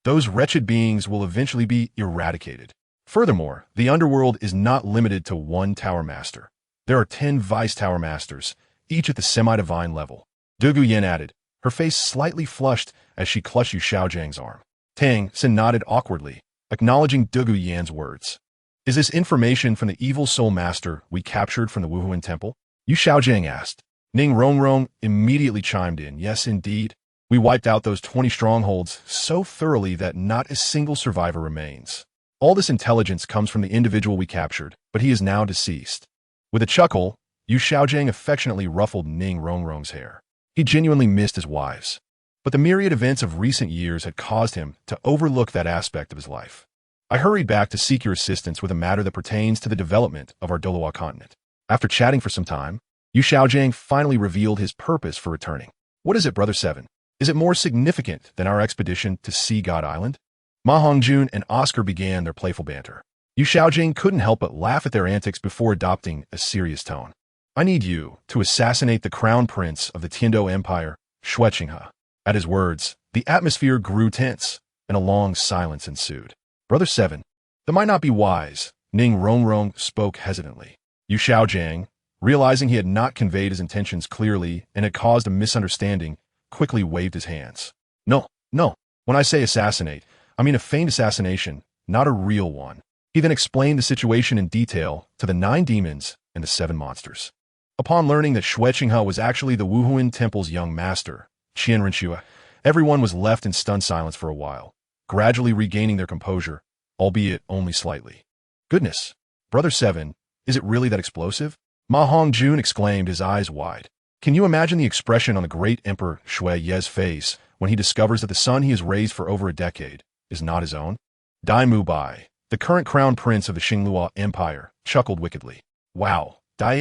Those wretched beings will eventually be eradicated. Furthermore, the underworld is not limited to 1 tower master. There are 10 vice tower masters, each at the semi-divine level." Dugu Yen added, her face slightly flushed as she clutched Yu Shaojiang's arm. Tang Sin nodded awkwardly, acknowledging Dugu Yan's words. "Is this information from the evil soul master we captured from the Wuhuan Temple?" Yu Shaojiang asked. Ning Rongrong immediately chimed in. "Yes, indeed. We wiped out those 20 strongholds so thoroughly that not a single survivor remains. All this intelligence comes from the individual we captured, but he is now deceased." With a chuckle, Yu Shaojiang affectionately ruffled Ning Rongrong's hair. He genuinely missed his wives, but the myriad events of recent years had caused him to overlook that aspect of his life. "I hurried back to seek your assistance with a matter that pertains to the development of our Douluo continent." After chatting for some time, Yu Shaojiang finally revealed his purpose for returning. "What is it, Brother 7? Is it more significant than our expedition to Sea God Island?" Ma Hongjun and Oscar began their playful banter. Yu Shaojiang couldn't help but laugh at their antics before adopting a serious tone. "I need you to assassinate the crown prince of the Tiando Empire, Xueqinghe." At his words, the atmosphere grew tense, and a long silence ensued. "Brother 7, that might not be wise," Ning Rongrong spoke hesitantly. Yu Shaojiang, realizing he had not conveyed his intentions clearly and had caused a misunderstanding, quickly waved his hands. No. When I say assassinate, I mean a feigned assassination, not a real one." He then explained the situation in detail to the 9 demons and the 7 monsters. Upon learning that Xueqinghe was actually the Wuhuan Temple's young master, Qian Rinxue, everyone was left in stunned silence for a while, gradually regaining their composure, albeit only slightly. "Goodness, Brother 7, is it really that explosive?" Ma Hongjun exclaimed, his eyes wide. Can you imagine the expression on the great Emperor Shui Ye's face when he discovers that the son he has raised for over a decade is not his own? Dai Mubai, the current crown prince of the Xingluo Empire, chuckled wickedly. Wow, Dai,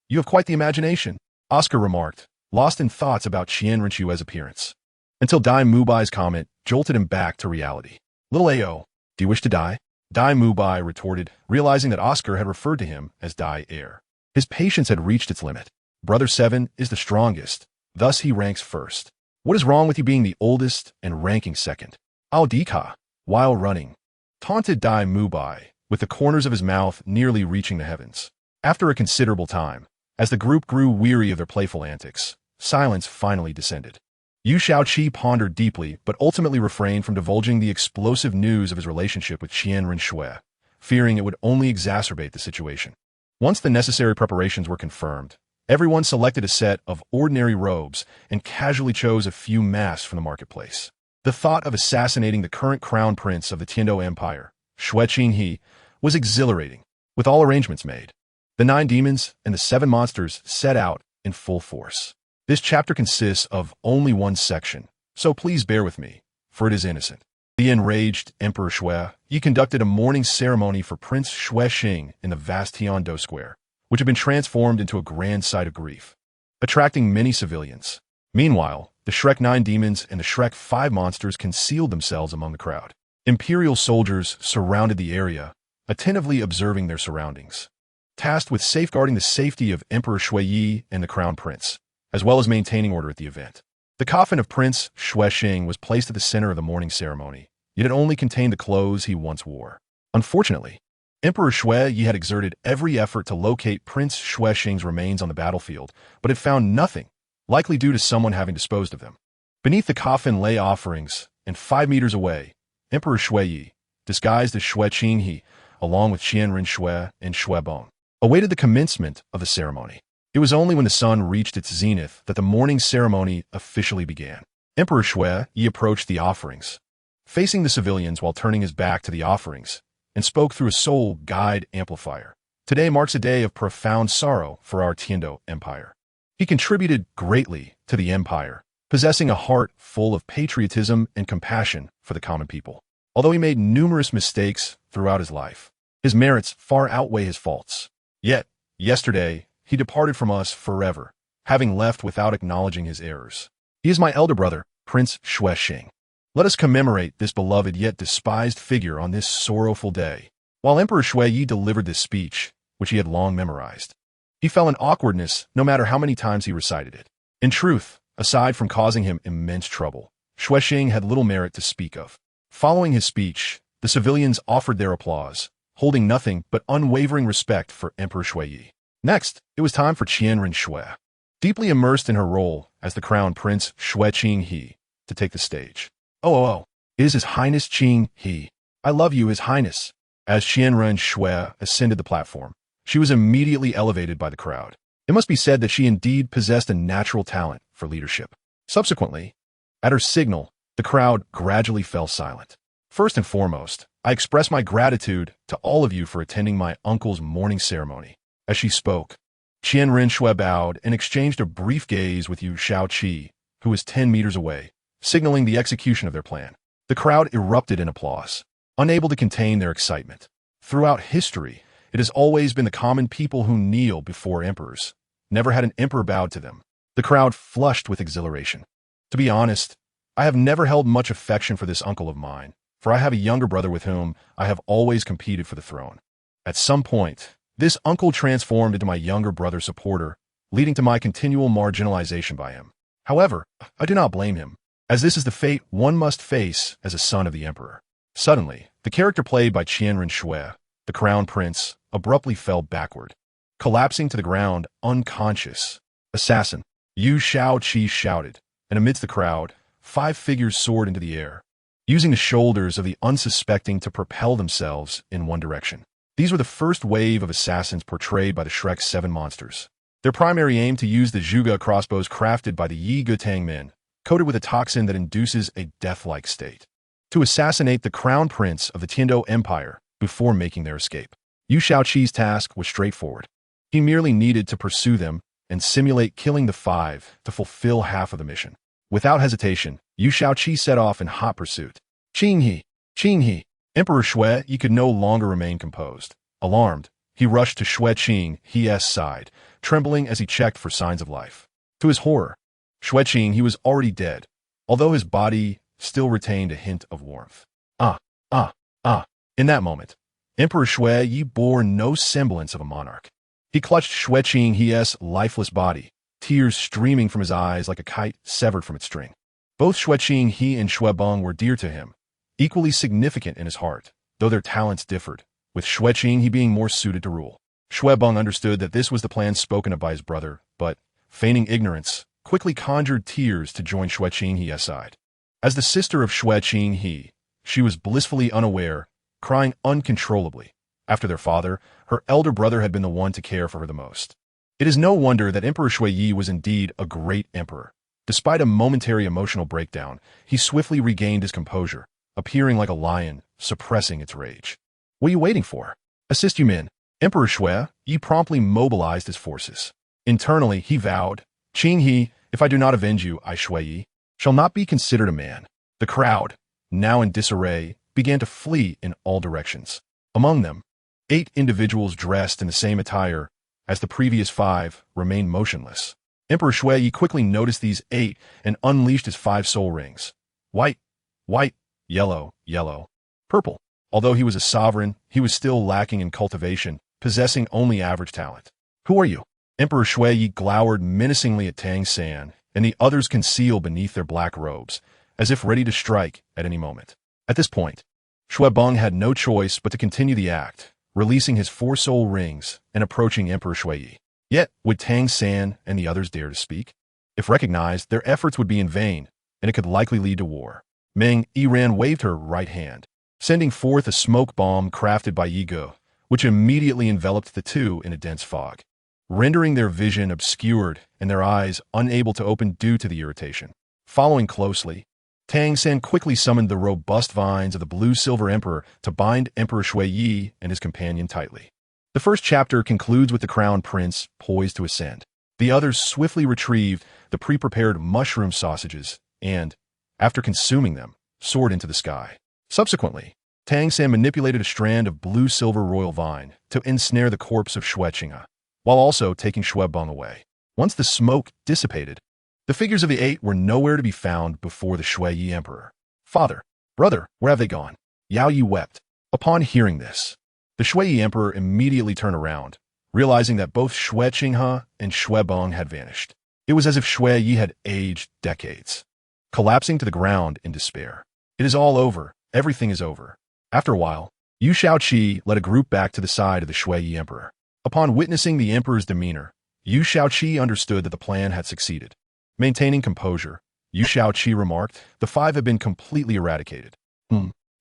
you have quite the imagination, Oscar remarked, lost in thoughts about Qian Rinchue's appearance. Until Dai Mubai's comment jolted him back to reality. Little Ao, do you wish to die? Dai Mubai retorted, realizing that Oscar had referred to him as Dai Heir. His patience had reached its limit. Brother 7 is the strongest, thus he ranks first. What is wrong with you being the oldest and ranking second? Ao Dika, while running, taunted Dai Mubai, with the corners of his mouth nearly reaching the heavens. After a considerable time, as the group grew weary of their playful antics, silence finally descended. Yu Shaoqi pondered deeply but ultimately refrained from divulging the explosive news of his relationship with Qian Rinxue, fearing it would only exacerbate the situation. Once the necessary preparations were confirmed, everyone selected a set of ordinary robes and casually chose a few masks from the marketplace. The thought of assassinating the current crown prince of the Tiando Empire, Xue Qinghe, was exhilarating. With all arrangements made, the 9 demons and the 7 monsters set out in full force. This chapter consists of only one section, so please bear with me, for it is innocent. The enraged Emperor Xue Yi conducted a mourning ceremony for Prince Xue Xing in the vast Tiando Square, which had been transformed into a grand sight of grief, attracting many civilians. Meanwhile, the Shrek 9 demons and the Shrek 5 monsters concealed themselves among the crowd. Imperial soldiers surrounded the area, attentively observing their surroundings, tasked with safeguarding the safety of Emperor Xue Yi and the Crown Prince, as well as maintaining order at the event. The coffin of Prince Xue Xing was placed at the center of the mourning ceremony, yet it only contained the clothes he once wore. Unfortunately, Emperor Xue Yi had exerted every effort to locate Prince Xue Xing's remains on the battlefield, but had found nothing, likely due to someone having disposed of them. Beneath the coffin lay offerings, and 5 meters away, Emperor Xue Yi, disguised as Xue Qinghe, along with Qian Rinxue and Xue Bong, awaited the commencement of the ceremony. It was only when the sun reached its zenith that the mourning ceremony officially began. Emperor Xue Yi approached the offerings, facing the civilians while turning his back to the offerings, and spoke through a soul guide amplifier. Today marks a day of profound sorrow for our Tiando Empire. He contributed greatly to the empire, possessing a heart full of patriotism and compassion for the common people. Although he made numerous mistakes throughout his life, his merits far outweigh his faults. Yet, yesterday, he departed from us forever, having left without acknowledging his errors. He is my elder brother, Prince Xue Xing. Let us commemorate this beloved yet despised figure on this sorrowful day. While Emperor Xue Yi delivered this speech, which he had long memorized, he fell in awkwardness no matter how many times he recited it. In truth, aside from causing him immense trouble, Xue Xing had little merit to speak of. Following his speech, the civilians offered their applause, holding nothing but unwavering respect for Emperor Xue Yi. Next, it was time for Qian Rinxue, deeply immersed in her role as the crown prince Xue Qinghe, to take the stage. Oh, it is His Highness Qinghe. I love you, His Highness. As Qian Rinxue ascended the platform, she was immediately elevated by the crowd. It must be said that she indeed possessed a natural talent for leadership. Subsequently, at her signal, the crowd gradually fell silent. First and foremost, I express my gratitude to all of you for attending my uncle's mourning ceremony. As she spoke, Qian Rinxue bowed and exchanged a brief gaze with Yu Shaoqi, who was 10 meters away, signaling the execution of their plan. The crowd erupted in applause, unable to contain their excitement. Throughout history, it has always been the common people who kneel before emperors. Never had an emperor bowed to them. The crowd flushed with exhilaration. To be honest, I have never held much affection for this uncle of mine, for I have a younger brother with whom I have always competed for the throne. At some point, this uncle transformed into my younger brother's supporter, leading to my continual marginalization by him. However, I do not blame him, as this is the fate one must face as a son of the emperor. Suddenly, the character played by Qian Rinxue, the crown prince, abruptly fell backward, collapsing to the ground unconscious. Assassin! Yu Shaoqi shouted, and amidst the crowd, 5 figures soared into the air, using the shoulders of the unsuspecting to propel themselves in one direction. These were the first wave of assassins portrayed by the Shrek 7 monsters. Their primary aim to use the Zhuge crossbows crafted by the Yi Gutang men, coated with a toxin that induces a death-like state, to assassinate the crown prince of the Tiando Empire before making their escape. Yu Shaoqi's task was straightforward. He merely needed to pursue them and simulate killing the 5 to fulfill half of the mission. Without hesitation, Yu Shaoqi set off in hot pursuit. Qinghe! Qinghe! Emperor Shui Yi could no longer remain composed. Alarmed, he rushed to Shui Qing He's side, trembling as he checked for signs of life. To his horror, Shui Qing he was already dead, although his body still retained a hint of warmth. Ah, ah, ah. In that moment, Emperor Shui Yi bore no semblance of a monarch. He clutched Shui Qing He's lifeless body, tears streaming from his eyes like a kite severed from its string. Both Shui Qing He and Shui Beng were dear to him, equally significant in his heart, though their talents differed, with Shui Qing He being more suited to rule. Shui Beng understood that this was the plan spoken of by his brother, but, feigning ignorance, quickly conjured tears to join Shui Qing He's side. As the sister of Shui Qing He, she was blissfully unaware, crying uncontrollably. After their father, her elder brother had been the one to care for her the most. It is no wonder that Emperor Shui Yi was indeed a great emperor. Despite a momentary emotional breakdown, he swiftly regained his composure, appearing like a lion, suppressing its rage. What are you waiting for? Assist you men. Emperor Shui Yi promptly mobilized his forces. Internally, he vowed, Qing He, if I do not avenge you, I Shui Yi, shall not be considered a man. The crowd, now in disarray, began to flee in all directions. Among them, 8 individuals dressed in the same attire as the previous 5 remained motionless. Emperor Shui Yi quickly noticed these 8 and unleashed his 5 soul rings. White, white, yellow, yellow, purple. Although he was a sovereign, he was still lacking in cultivation, possessing only average talent. Who are you? Emperor Shui Yi glowered menacingly at Tang San, and the others concealed beneath their black robes, as if ready to strike at any moment. At this point, Shui Beng had no choice but to continue the act, releasing his 4 soul rings and approaching Emperor Shui Yi. Yet, would Tang San and the others dare to speak? If recognized, their efforts would be in vain, and it could likely lead to war. Meng Yiran waved her right hand, sending forth a smoke bomb crafted by Yi Ge, which immediately enveloped the two in a dense fog, rendering their vision obscured and their eyes unable to open due to the irritation. Following closely, Tang San quickly summoned the robust vines of the Blue-Silver Emperor to bind Emperor Shui Yi and his companion tightly. The first chapter concludes with the Crown Prince poised to ascend. The others swiftly retrieved the pre-prepared mushroom sausages and, after consuming them, soared into the sky. Subsequently, Tang San manipulated a strand of blue-silver royal vine to ensnare the corpse of Shui Qinghe, while also taking Shui Beng away. Once the smoke dissipated, the figures of the 8 were nowhere to be found before the Shui Yi Emperor. Father, brother, where have they gone? Yao Yi wept. Upon hearing this, the Shui Yi Emperor immediately turned around, realizing that both Shui Qinghe and Shui Beng had vanished. It was as if Shui Yi had aged decades. Collapsing to the ground in despair. It is all over. Everything is over. After a while, Yu Shaoqi led a group back to the side of the Shui Yi Emperor. Upon witnessing the Emperor's demeanor, Yu Shaoqi understood that the plan had succeeded. Maintaining composure, Yu Shaoqi remarked, the 5 have been completely eradicated.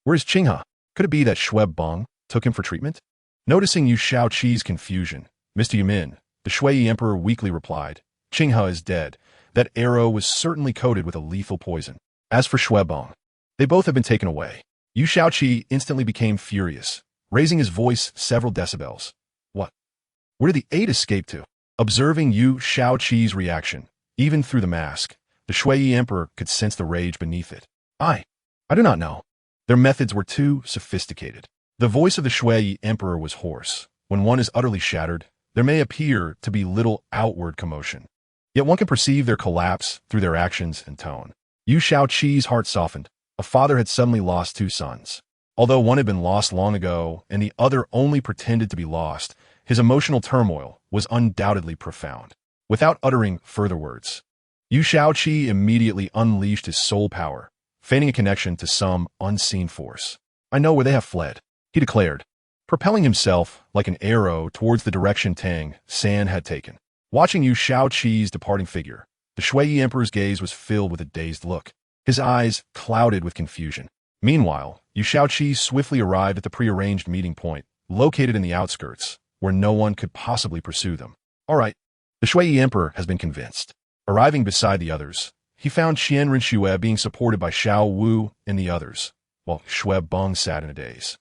Where's Qinghe? Could it be that Shui Beng took him for treatment? Noticing Yu Shaoqi's confusion, Mr. Yumin, the Shui Yi Emperor weakly replied, Qinghe is dead. That arrow was certainly coated with a lethal poison. As for Shui Beng, they both have been taken away. Yu Shaoqi instantly became furious, raising his voice several decibels. What? Where did the 8 escape to? Observing Yu Shaoqi's reaction, even through the mask, the Shui Yi Emperor could sense the rage beneath it. I do not know. Their methods were too sophisticated. The voice of the Shui Yi Emperor was hoarse. When one is utterly shattered, there may appear to be little outward commotion. Yet one can perceive their collapse through their actions and tone. Yu Shaoqi's heart softened. A father had suddenly lost 2 sons. Although one had been lost long ago and the other only pretended to be lost, his emotional turmoil was undoubtedly profound. Without uttering further words, Yu Shaoqi immediately unleashed his soul power, feigning a connection to some unseen force. I know where they have fled, he declared, propelling himself like an arrow towards the direction Tang San had taken. Watching Yu Shaoqi's departing figure, the Shui Yi Emperor's gaze was filled with a dazed look, his eyes clouded with confusion. Meanwhile, Yu Shaoqi swiftly arrived at the prearranged meeting point, located in the outskirts, where no one could possibly pursue them. All right, the Shui Yi Emperor has been convinced. Arriving beside the others, he found Qian Rinxue being supported by Xiao Wu and the others, while Shui Beng sat in a daze.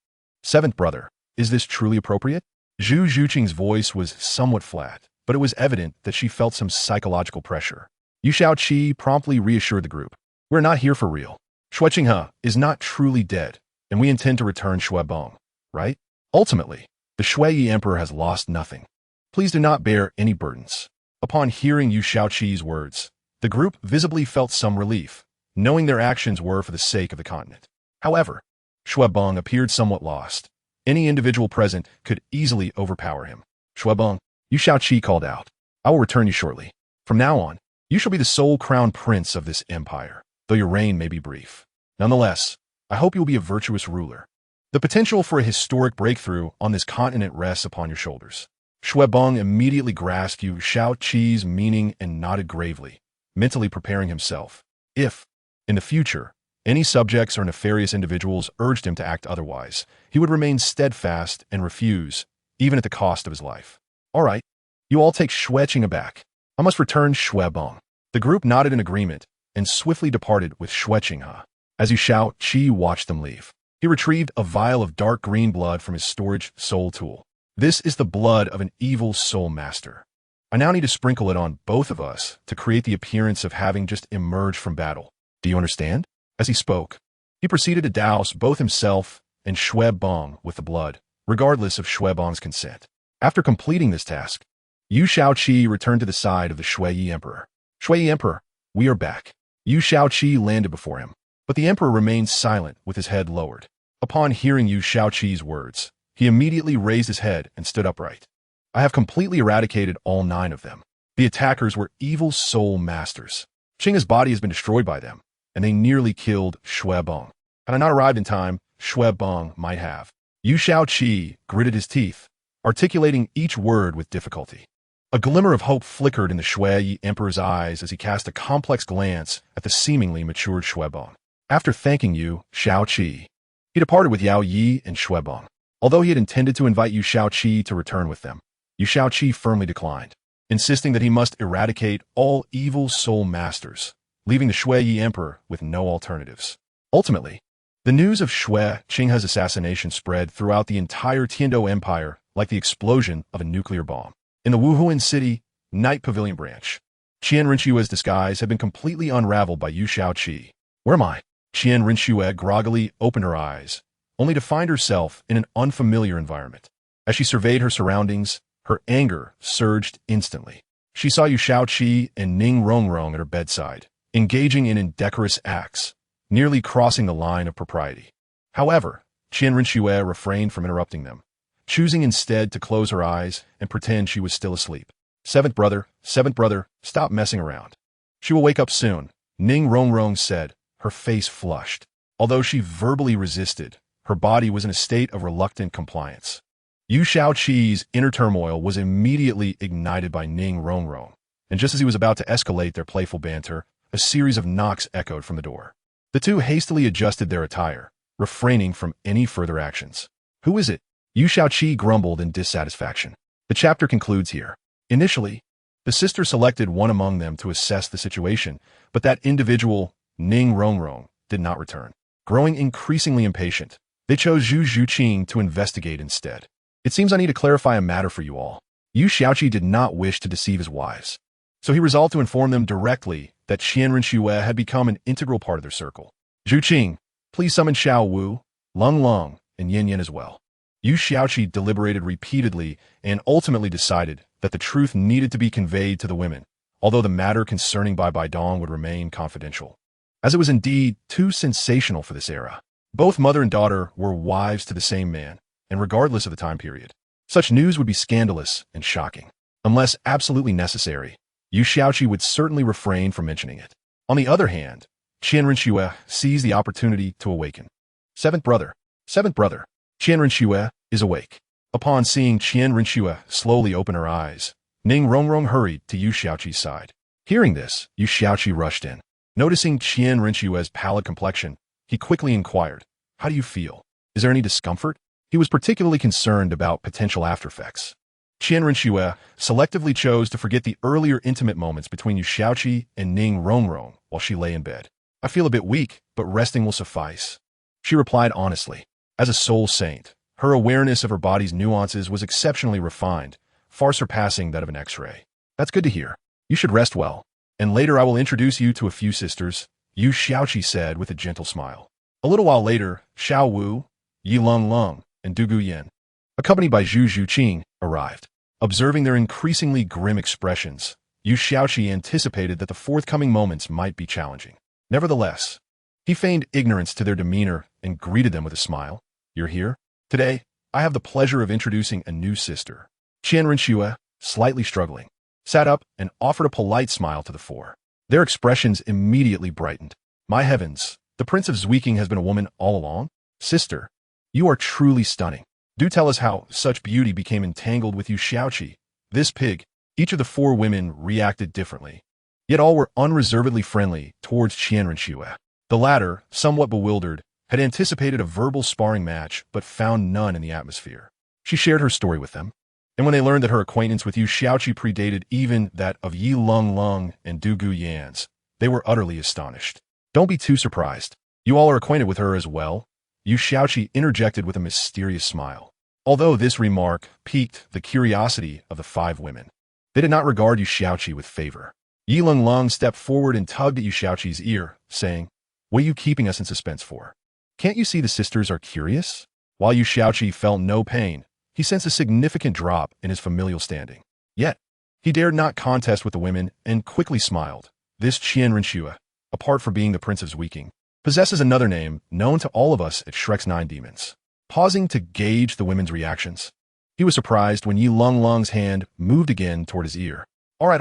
7th brother, is this truly appropriate? Zhu Zhuqing's voice was somewhat flat, but it was evident that she felt some psychological pressure. Yu Shaoqi promptly reassured the group. We're not here for real. Shui Qinghe is not truly dead. and we intend to return Shuebong, right? Ultimately, the Shui Emperor has lost nothing. Please do not bear any burdens. Upon hearing Yu Shaoqi's words, the group visibly felt some relief, knowing their actions were for the sake of the continent. However, Shuebong appeared somewhat lost. Any individual present could easily overpower him. Shuebong, Yu Shaoqi called out, I will return you shortly. From now on, you shall be the sole crown prince of this empire, though your reign may be brief. Nonetheless, I hope you will be a virtuous ruler. The potential for a historic breakthrough on this continent rests upon your shoulders. Shuebong immediately grasped Yu Shaoqi's meaning and nodded gravely, mentally preparing himself. If, in the future, any subjects or nefarious individuals urged him to act otherwise, he would remain steadfast and refuse, even at the cost of his life. All right, you all take Shueqing aback. I must return Shuebong. The group nodded in agreement and swiftly departed with Shueqing. As Yu Shaoqi watched them leave, he retrieved a vial of dark green blood from his storage soul tool. This is the blood of an evil soul master. I now need to sprinkle it on both of us to create the appearance of having just emerged from battle. Do you understand? As he spoke, he proceeded to douse both himself and Shuebong with the blood, regardless of Shuebong's consent. After completing this task, Yu Shaoqi returned to the side of the Shui Emperor. Shui Emperor, we are back. Yu Shaoqi landed before him, but the Emperor remained silent with his head lowered. Upon hearing Yu Shaoqi's words, he immediately raised his head and stood upright. I have completely eradicated all 9 of them. The attackers were evil soul masters. Qing's body has been destroyed by them, and they nearly killed Shuebong. Had I not arrived in time, Shuebong might have. Yu Shaoqi gritted his teeth, articulating each word with difficulty. A glimmer of hope flickered in the Shui Emperor's eyes as he cast a complex glance at the seemingly matured Shuebong. After thanking Yu Shaoqi, he departed with Yao Yi and Shuebong. Although he had intended to invite Yu Shaoqi to return with them, Yu Shaoqi firmly declined, insisting that he must eradicate all evil soul masters, leaving the Shui Emperor with no alternatives. Ultimately, the news of Shueqing's assassination spread throughout the entire Tiando Empire like the explosion of a nuclear bomb. In the Wuhuan City Night Pavilion branch, Qian Rinshue's disguise had been completely unraveled by Yu Shaoqi. Where am I? Qian Rinshue groggily opened her eyes, only to find herself in an unfamiliar environment. As she surveyed her surroundings, her anger surged instantly. She saw Yu Shaoqi and Ning Rongrong at her bedside, engaging in indecorous acts, nearly crossing the line of propriety. However, Qian Rinshue refrained from interrupting them, choosing instead to close her eyes and pretend she was still asleep. Seventh brother, stop messing around. She will wake up soon, Ning Rongrong said, her face flushed. Although she verbally resisted, her body was in a state of reluctant compliance. Yu Shaoqi's inner turmoil was immediately ignited by Ning Rongrong, and just as he was about to escalate their playful banter, a series of knocks echoed from the door. The two hastily adjusted their attire, refraining from any further actions. Who is it? Yu Shaoqi grumbled in dissatisfaction. The chapter concludes here. Initially, the sister selected one among them to assess the situation, but that individual, Ning Rongrong, did not return. Growing increasingly impatient, they chose Zhu Zhuqing to investigate instead. It seems I need to clarify a matter for you all. Yu Shaoqi did not wish to deceive his wives, so he resolved to inform them directly that Qian Rinshue had become an integral part of their circle. Zhuqing, please summon Xiao Wu, Lung Lung, and Yin Yin as well. Yu Shaoqi deliberated repeatedly and ultimately decided that the truth needed to be conveyed to the women, although the matter concerning Bai Bai Dong would remain confidential, as it was indeed too sensational for this era. Both mother and daughter were wives to the same man, and regardless of the time period, such news would be scandalous and shocking. Unless absolutely necessary, Yu Shaoqi would certainly refrain from mentioning it. On the other hand, Qian Rinshue seized the opportunity to awaken. Seventh brother, Qian Rinshue is awake. Upon seeing Qian Rinshue slowly open her eyes, Ning Rongrong hurried to Yu Shaoqi's side. Hearing this, Yu Shaoqi rushed in. Noticing Qian Rinshue's pallid complexion, he quickly inquired, "How do you feel? Is there any discomfort?" He was particularly concerned about potential aftereffects. Qian Rinshue selectively chose to forget the earlier intimate moments between Yu Shaoqi and Ning Rongrong while she lay in bed. "I feel a bit weak, but resting will suffice," she replied honestly. As a soul saint, her awareness of her body's nuances was exceptionally refined, far surpassing that of an X-ray. "That's good to hear. You should rest well, and later I will introduce you to a few sisters," Yu Shaoqi said with a gentle smile. A little while later, Xiao Wu, Yi Lung Lung, and Du Guyan, accompanied by Zhu Zhuqing, arrived. Observing their increasingly grim expressions, Yu Xiaoqi anticipated that the forthcoming moments might be challenging. Nevertheless, he feigned ignorance to their demeanor and greeted them with a smile. "You're here? Today, I have the pleasure of introducing a new sister." Qian Renxue, slightly struggling, sat up and offered a polite smile to the four. Their expressions immediately brightened. "My heavens, the Prince of Zwiking has been a woman all along? Sister, you are truly stunning. Do tell us how such beauty became entangled with you, Xiaoqi." This pig, each of the four women reacted differently, yet all were unreservedly friendly towards Qian Renxue. The latter, somewhat bewildered, had anticipated a verbal sparring match but found none in the atmosphere. She shared her story with them, and when they learned that her acquaintance with Yu Xiaoqi predated even that of Yi Lung Lung and Du Guyan's, they were utterly astonished. "Don't be too surprised. You all are acquainted with her as well," Yu Xiaoqi interjected with a mysterious smile. Although this remark piqued the curiosity of the five women, they did not regard Yu Xiaoqi with favor. Yi Lung Lung stepped forward and tugged at Yu Xiaoqi's ear, saying, "What are you keeping us in suspense for? Can't you see the sisters are curious?" While Yu Xiaoqi felt no pain, he sensed a significant drop in his familial standing. Yet, he dared not contest with the women and quickly smiled. This Qian Renxue, apart from being the Prince of Zwiking, possesses another name known to all of us at Shrek's 9 Demons. Pausing to gauge the women's reactions, he was surprised when Yi Lung Lung's hand moved again toward his ear. All right,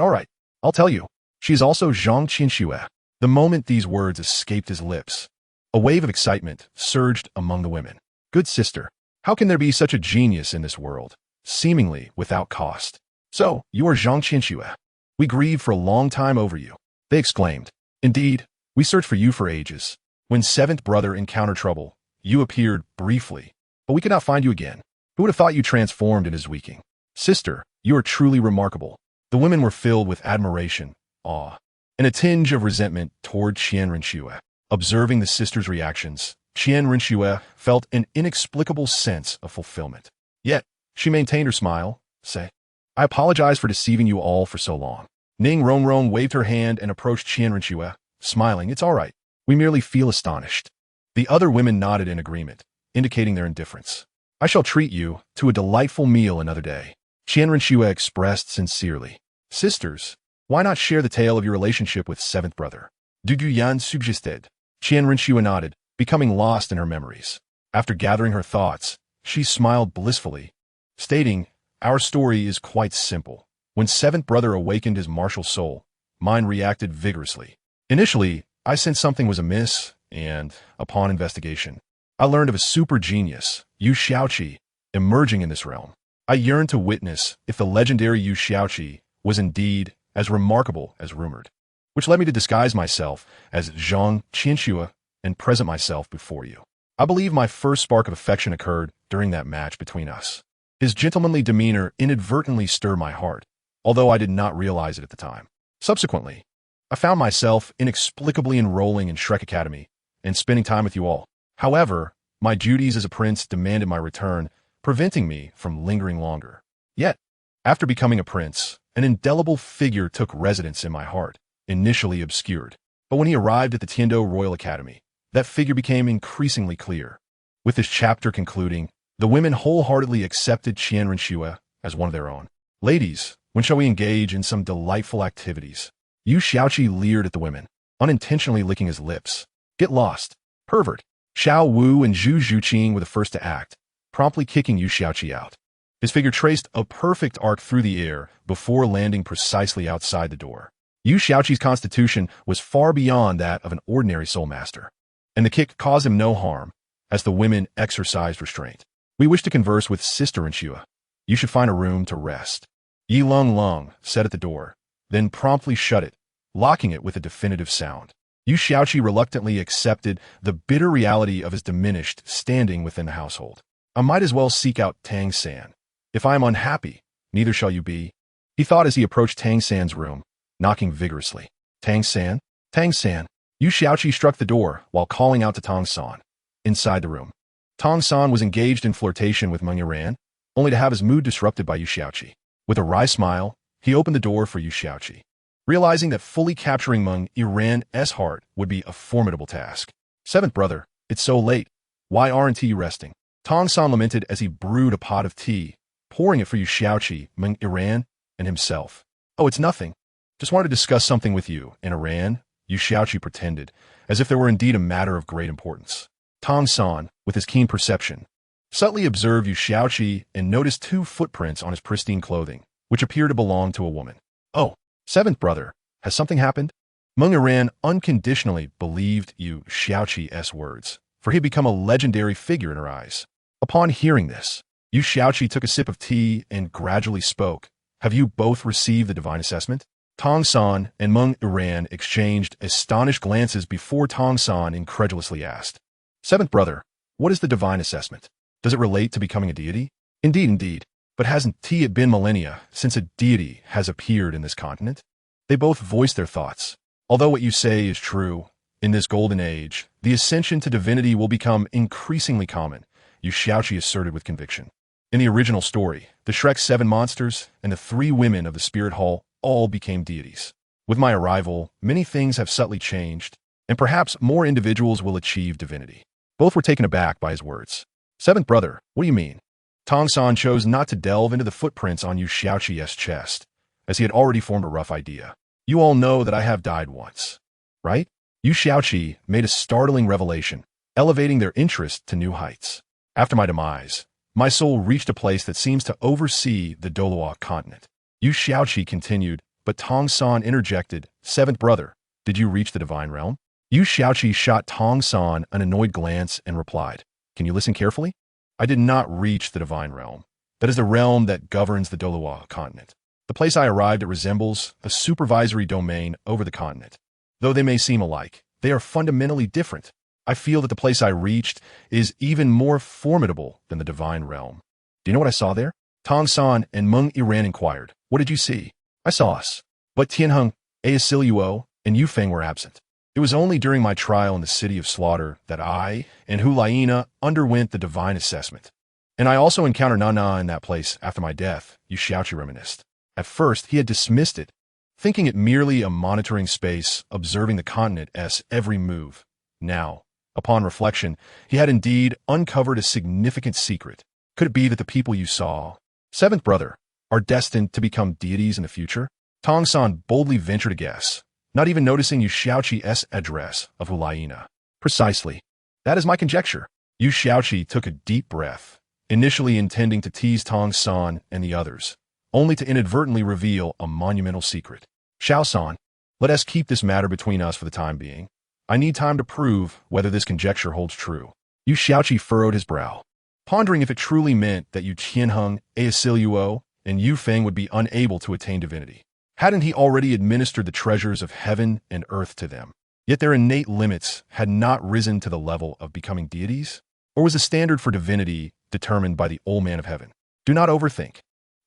I'll tell you. She is also Zhang Qianxue." The moment these words escaped his lips, a wave of excitement surged among the women. "Good sister, how can there be such a genius in this world, seemingly without cost? So, you are Zhang Qianxue. We grieved for a long time over you," they exclaimed. "Indeed, we searched for you for ages. When seventh brother encountered trouble, you appeared briefly, but we could not find you again. Who would have thought you transformed into Zwiking? Sister, you are truly remarkable." The women were filled with admiration, awe, and a tinge of resentment toward Qian Renxue. Observing the sisters' reactions, Qian Renxue felt an inexplicable sense of fulfillment. Yet, she maintained her smile, saying, "I apologize for deceiving you all for so long." Ning Rongrong waved her hand and approached Qian Renxue, smiling. "It's all right. We merely feel astonished." The other women nodded in agreement, indicating their indifference. "I shall treat you to a delightful meal another day," Qian Renxue expressed sincerely. "Sisters, why not share the tale of your relationship with seventh brother?" Du Guyan suggested. Qian Renxue nodded, becoming lost in her memories. After gathering her thoughts, she smiled blissfully, stating, "Our story is quite simple. When seventh brother awakened his martial soul, mine reacted vigorously. Initially, I sensed something was amiss, and, upon investigation, I learned of a super genius, Yu Xiaoqi, emerging in this realm. I yearned to witness if the legendary Yu Xiaoqi was indeed as remarkable as rumored, which led me to disguise myself as Zhang Qianxue and present myself before you. I believe my first spark of affection occurred during that match between us. His gentlemanly demeanor inadvertently stirred my heart, although I did not realize it at the time. Subsequently, I found myself inexplicably enrolling in Shrek Academy and spending time with you all. However, my duties as a prince demanded my return, preventing me from lingering longer. Yet, after becoming a prince, an indelible figure took residence in my heart, initially obscured. But when he arrived at the Tiando Royal Academy, that figure became increasingly clear. With this chapter concluding, the women wholeheartedly accepted Qian Renxue as one of their own. "Ladies, when shall we engage in some delightful activities?" Yu Xiaoqi leered at the women, unintentionally licking his lips. "Get lost, pervert." Xiao Wu and Zhu Zhuqing were the first to act, promptly kicking Yu Xiaoqi out. His figure traced a perfect arc through the air before landing precisely outside the door. Yu Xiaoqi's constitution was far beyond that of an ordinary soul master, and the kick caused him no harm, as the women exercised restraint. "We wish to converse with Sister Renxue. You should find a room to rest." Yi Lung Lung said at the door, then promptly shut it, locking it with a definitive sound. Yu Xiaoqi reluctantly accepted the bitter reality of his diminished standing within the household. "I might as well seek out Tang San. If I am unhappy, neither shall you be," he thought as he approached Tang San's room, knocking vigorously. "Tang San? Tang San?" Yu Xiaoqi struck the door while calling out to Tang San. Inside the room, Tang San was engaged in flirtation with Meng Yiran, only to have his mood disrupted by Yu Xiaoqi. With a wry smile, he opened the door for Yu Xiaoqi, realizing that fully capturing Meng Yiran's heart would be a formidable task. "Seventh brother, It's so late. Why aren't you resting? Tong San lamented as he brewed a pot of tea, pouring it for Yu Xiaoqi, Meng Iran, and himself. Oh, it's nothing. Just wanted to discuss something with you, in Iran, Yu Xiaoqi pretended, as if there were indeed a matter of great importance. Tong San, with his keen perception, subtly observed Yu Xiaoqi and noticed 2 footprints on his pristine clothing, which appeared to belong to a woman. Oh, seventh brother, has something happened? Meng Iran unconditionally believed Yu Xiaoqi's words, for he had become a legendary figure in her eyes. Upon hearing this, Yu Xiaoqi took a sip of tea and gradually spoke. Have you both received the divine assessment? Tong San and Meng Iran exchanged astonished glances before Tong San incredulously asked, Seventh brother, what is the divine assessment? Does it relate to becoming a deity? Indeed, but hasn't it been millennia since a deity has appeared in this continent? They both voiced their thoughts. Although what you say is true, in this golden age, the ascension to divinity will become increasingly common, Yu Xiaoqi asserted with conviction. In the original story, the Shrek's 7 monsters and the 3 women of the Spirit Hall all became deities. With my arrival, many things have subtly changed, and perhaps more individuals will achieve divinity. Both were taken aback by his words. Seventh brother, what do you mean? Tong San chose not to delve into the footprints on Yu Xiaoqi's chest, as he had already formed a rough idea. You all know that I have died once, right? Yu Xiaoqi made a startling revelation, elevating their interest to new heights. After my demise, my soul reached a place that seems to oversee the Douluo continent. Yu Xiaoqi continued, but Tong San interjected, Seventh brother, did you reach the divine realm? Yu Xiaoqi shot Tong San an annoyed glance and replied, Can you listen carefully? I did not reach the divine realm. That is the realm that governs the Douluo continent. The place I arrived at resembles a supervisory domain over the continent. Though they may seem alike, they are fundamentally different. I feel that the place I reached is even more formidable than the divine realm. Do you know what I saw there? Tong San and Meng Iran inquired. What did you see? I saw us. But Tianheng, Aesiluo, and Yufeng were absent. It was only during my trial in the city of slaughter that I and Hulaina underwent the divine assessment. And I also encountered Nana in that place after my death, Yu Xiaoqi reminisced. At first, he had dismissed it, thinking it merely a monitoring space, observing the continent's every move. Now, upon reflection, he had indeed uncovered a significant secret. Could it be that the people you saw, seventh brother, are destined to become deities in the future? Tong San boldly ventured a guess, not even noticing Yu Xiaoqi's address of Hulaina. Precisely. That is my conjecture. Yu Xiaoqi took a deep breath, initially intending to tease Tong San and the others, only to inadvertently reveal a monumental secret. Xiao San, let us keep this matter between us for the time being. I need time to prove whether this conjecture holds true. Yu Xiaoqi furrowed his brow, pondering if it truly meant that Yu Tianheng, Aesiluo, and Yu Feng would be unable to attain divinity. Hadn't he already administered the treasures of heaven and earth to them? Yet their innate limits had not risen to the level of becoming deities? Or was the standard for divinity determined by the old man of heaven? Do not overthink.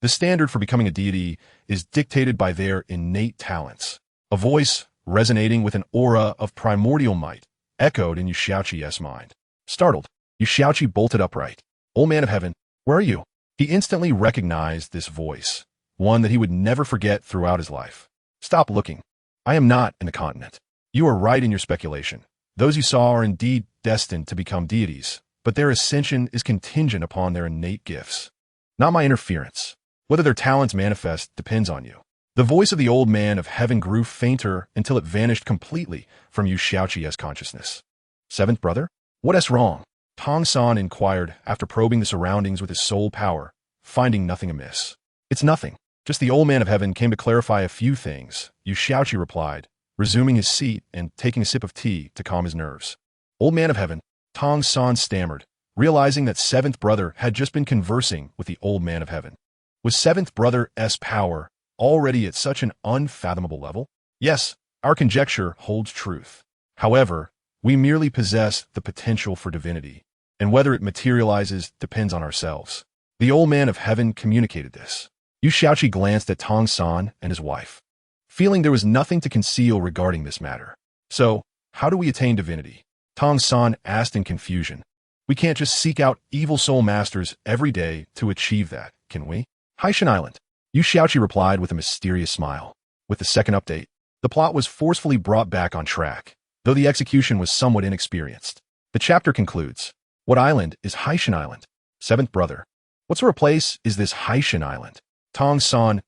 The standard for becoming a deity is dictated by their innate talents. A voice, resonating with an aura of primordial might, echoed in Yu Xiaoqi's mind. Startled, Yu Xiaoqi bolted upright. Old man of heaven, where are you? He instantly recognized this voice, one that he would never forget throughout his life. Stop looking. I am not in the continent. You are right in your speculation. Those you saw are indeed destined to become deities, but their ascension is contingent upon their innate gifts. Not my interference. Whether their talents manifest depends on you. The voice of the old man of heaven grew fainter until it vanished completely from Yu Xiaoqi's consciousness. Seventh brother? What is wrong? Tong San inquired after probing the surroundings with his soul power, finding nothing amiss. It's nothing. Just the old man of heaven came to clarify a few things, Yu Xiaoqi replied, resuming his seat and taking a sip of tea to calm his nerves. Old man of heaven, Tong San stammered, realizing that seventh brother had just been conversing with the old man of heaven. Was seventh brother's power already at such an unfathomable level? Yes, our conjecture holds truth. However, we merely possess the potential for divinity, and whether it materializes depends on ourselves. The old man of heaven communicated this. Yu Xiaoqi glanced at Tong San and his wife, feeling there was nothing to conceal regarding this matter. So, how do we attain divinity? Tong San asked in confusion. We can't just seek out evil soul masters every day to achieve that, can we? Haishan Island. Yu Xiaoqi replied with a mysterious smile. With the second update, the plot was forcefully brought back on track, though the execution was somewhat inexperienced. The chapter concludes. What island is Haishan Island? Seventh brother. What sort of place is this Haishan Island? Tong San's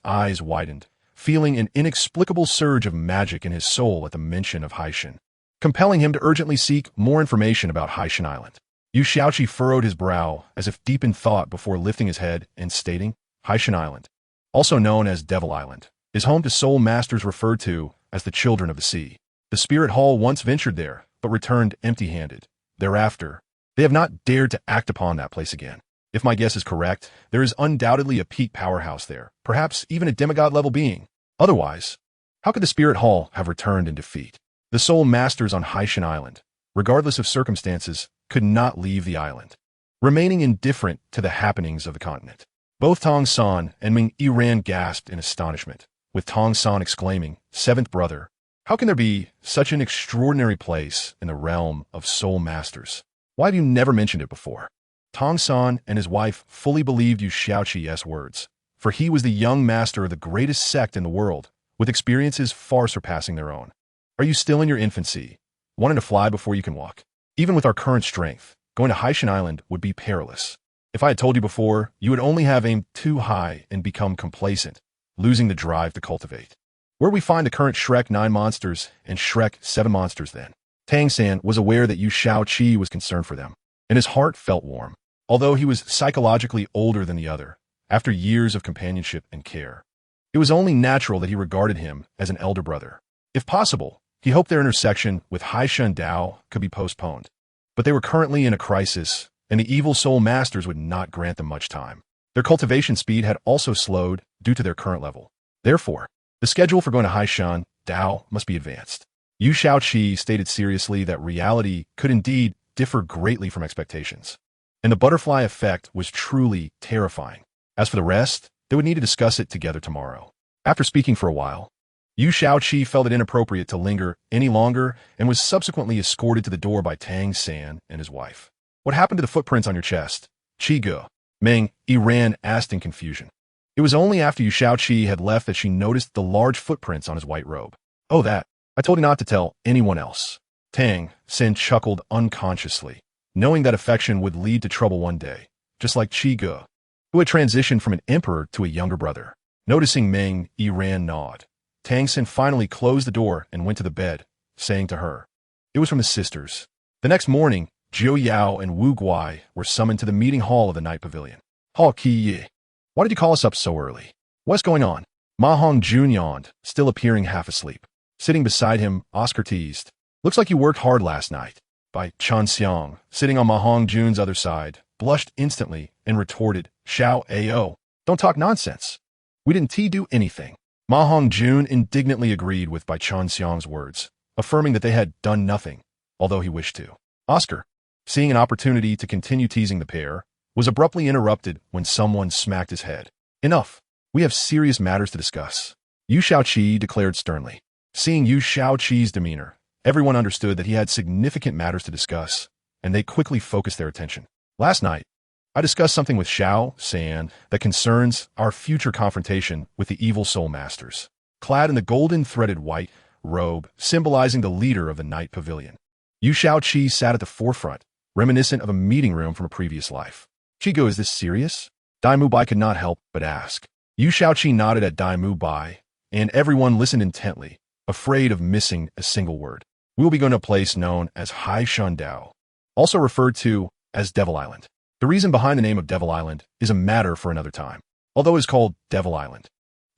eyes widened, feeling an inexplicable surge of magic in his soul at the mention of Haishan, compelling him to urgently seek more information about Haishan Island. Yu Shaoqi furrowed his brow as if deep in thought before lifting his head and stating, Haishan Island, also known as Devil Island, is home to soul masters referred to as the Children of the Sea. The Spirit Hall once ventured there, but returned empty-handed. Thereafter, they have not dared to act upon that place again. If my guess is correct, there is undoubtedly a peak powerhouse there, perhaps even a demigod-level being. Otherwise, how could the Spirit Hall have returned in defeat? The soul masters on Haishan Island, regardless of circumstances, could not leave the island, remaining indifferent to the happenings of the continent. Both Tong San and Ming Yiran gasped in astonishment, with Tong San exclaiming, Seventh brother, how can there be such an extraordinary place in the realm of soul masters? Why have you never mentioned it before? Tong San and his wife fully believed Yu Shaoqi's words, for he was the young master of the greatest sect in the world, with experiences far surpassing their own. Are you still in your infancy, wanting to fly before you can walk? Even with our current strength, going to Haishan Island would be perilous. If I had told you before, you would only have aimed too high and become complacent, losing the drive to cultivate. Where we find the current Shrek 9 monsters and Shrek 7 monsters then? Tang San was aware that Yu Shaoqi was concerned for them, and his heart felt warm. Although he was psychologically older than the other, after years of companionship and care, it was only natural that he regarded him as an elder brother. If possible, he hoped their intersection with Haishan Dao could be postponed. But they were currently in a crisis, and the evil soul masters would not grant them much time. Their cultivation speed had also slowed due to their current level. Therefore, the schedule for going to Haishan Dao must be advanced. Yu Shaoqi stated seriously that reality could indeed differ greatly from expectations, and the butterfly effect was truly terrifying. As for the rest, they would need to discuss it together tomorrow. After speaking for a while, Yu Shaoqi felt it inappropriate to linger any longer and was subsequently escorted to the door by Tang San and his wife. What happened to the footprints on your chest? Chigo, Ming Yiran asked in confusion. It was only after Yu Shaoqi had left that she noticed the large footprints on his white robe. Oh, that. I told you not to tell anyone else. Tang San chuckled unconsciously, knowing that affection would lead to trouble one day, just like Chigo, who had transitioned from an emperor to a younger brother. Noticing Ming Yiran nod, Tang San finally closed the door and went to the bed, saying to her, it was from his sisters. The next morning, Jiu Yao and Wu Guai were summoned to the meeting hall of the night pavilion. Hao Qi, why did you call us up so early? What's going on? Ma Hongjun yawned, still appearing half asleep. Sitting beside him, Oscar teased, looks like you worked hard last night. Bai Chanxiang, sitting on Ma Hongjun's other side, blushed instantly and retorted, Xiao Ao, don't talk nonsense. We didn't do anything. Ma Hongjun indignantly agreed with Bai Chanxiang's words, affirming that they had done nothing, although he wished to. Oscar, seeing an opportunity to continue teasing the pair, was abruptly interrupted when someone smacked his head. Enough. We have serious matters to discuss. Yu Shaoqi declared sternly. Seeing Yu Shaoqi's demeanor, everyone understood that he had significant matters to discuss, and they quickly focused their attention. Last night, I discussed something with Xiao San that concerns our future confrontation with the evil soul masters, clad in the golden threaded white robe symbolizing the leader of the night pavilion. Yu Shaoqi sat at the forefront, reminiscent of a meeting room from a previous life. Chigo, is this serious? Dai Mubai could not help but ask. Yu Shaoqi nodded at Dai Mubai, and everyone listened intently, afraid of missing a single word. We will be going to a place known as Haishan Dao, also referred to as Devil Island. The reason behind the name of Devil Island is a matter for another time. Although it is called Devil Island,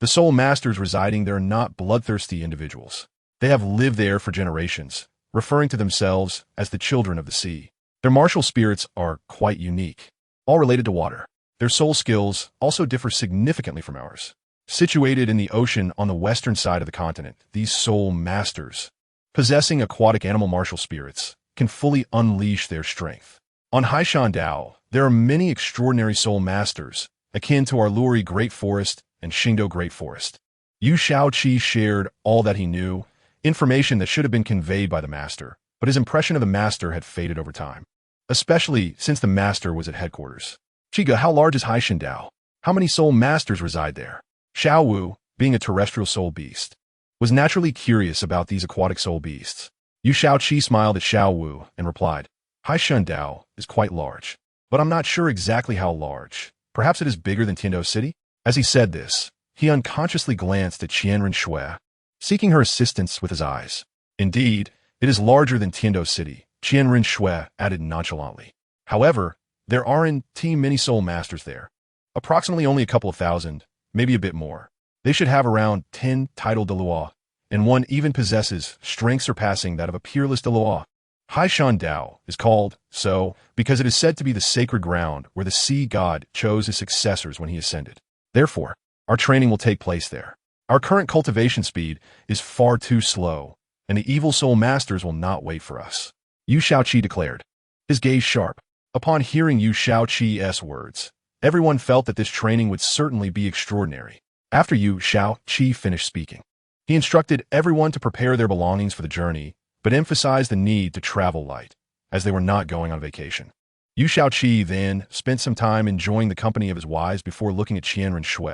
the soul masters residing there are not bloodthirsty individuals. They have lived there for generations, referring to themselves as the Children of the Sea. Their martial spirits are quite unique, all related to water. Their soul skills also differ significantly from ours. Situated in the ocean on the western side of the continent, these soul masters, possessing aquatic animal martial spirits, can fully unleash their strength. On Haishan Dao, there are many extraordinary soul masters, akin to our Luri Great Forest and Xingdo Great Forest. Yu Shaoqi shared all that he knew, information that should have been conveyed by the master, but his impression of the master had faded over time, especially since the master was at headquarters. Chiga, how large is Haishan Dao? How many soul masters reside there? Xiao Wu, being a terrestrial soul beast, was naturally curious about these aquatic soul beasts. Yu Shaoqi smiled at Xiao Wu and replied, Haishan Dao is quite large, but I'm not sure exactly how large. Perhaps it is bigger than Tiando City? As he said this, he unconsciously glanced at Qianren Shui, seeking her assistance with his eyes. Indeed, it is larger than Tiando City, Qianren Shui added nonchalantly. However, there aren't many soul masters there. Approximately only a couple of thousand, maybe a bit more. They should have around 10 titled Dalu, and one even possesses strength surpassing that of a peerless Dalu. Haishan Dao is called so because it is said to be the sacred ground where the sea god chose his successors when he ascended. Therefore, our training will take place there. Our current cultivation speed is far too slow, and the evil soul masters will not wait for us. Yu Shaoqi declared, his gaze sharp. Upon hearing Yu Shaoqi's words, everyone felt that this training would certainly be extraordinary. After Yu Shaoqi finished speaking, he instructed everyone to prepare their belongings for the journey, but emphasized the need to travel light, as they were not going on vacation. Yu Shaoqi then spent some time enjoying the company of his wives before looking at Qianren Shui,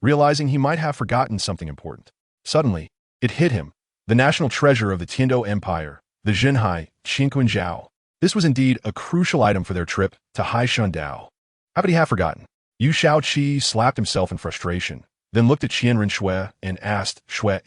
realizing he might have forgotten something important. Suddenly, it hit him, the national treasure of the Tiando Empire, the Zhenhai Qinquanjiao. This was indeed a crucial item for their trip to Haishan Dao. How could he have forgotten? Yu Shaoqi slapped himself in frustration, then looked at Qianren Shui and asked Shui,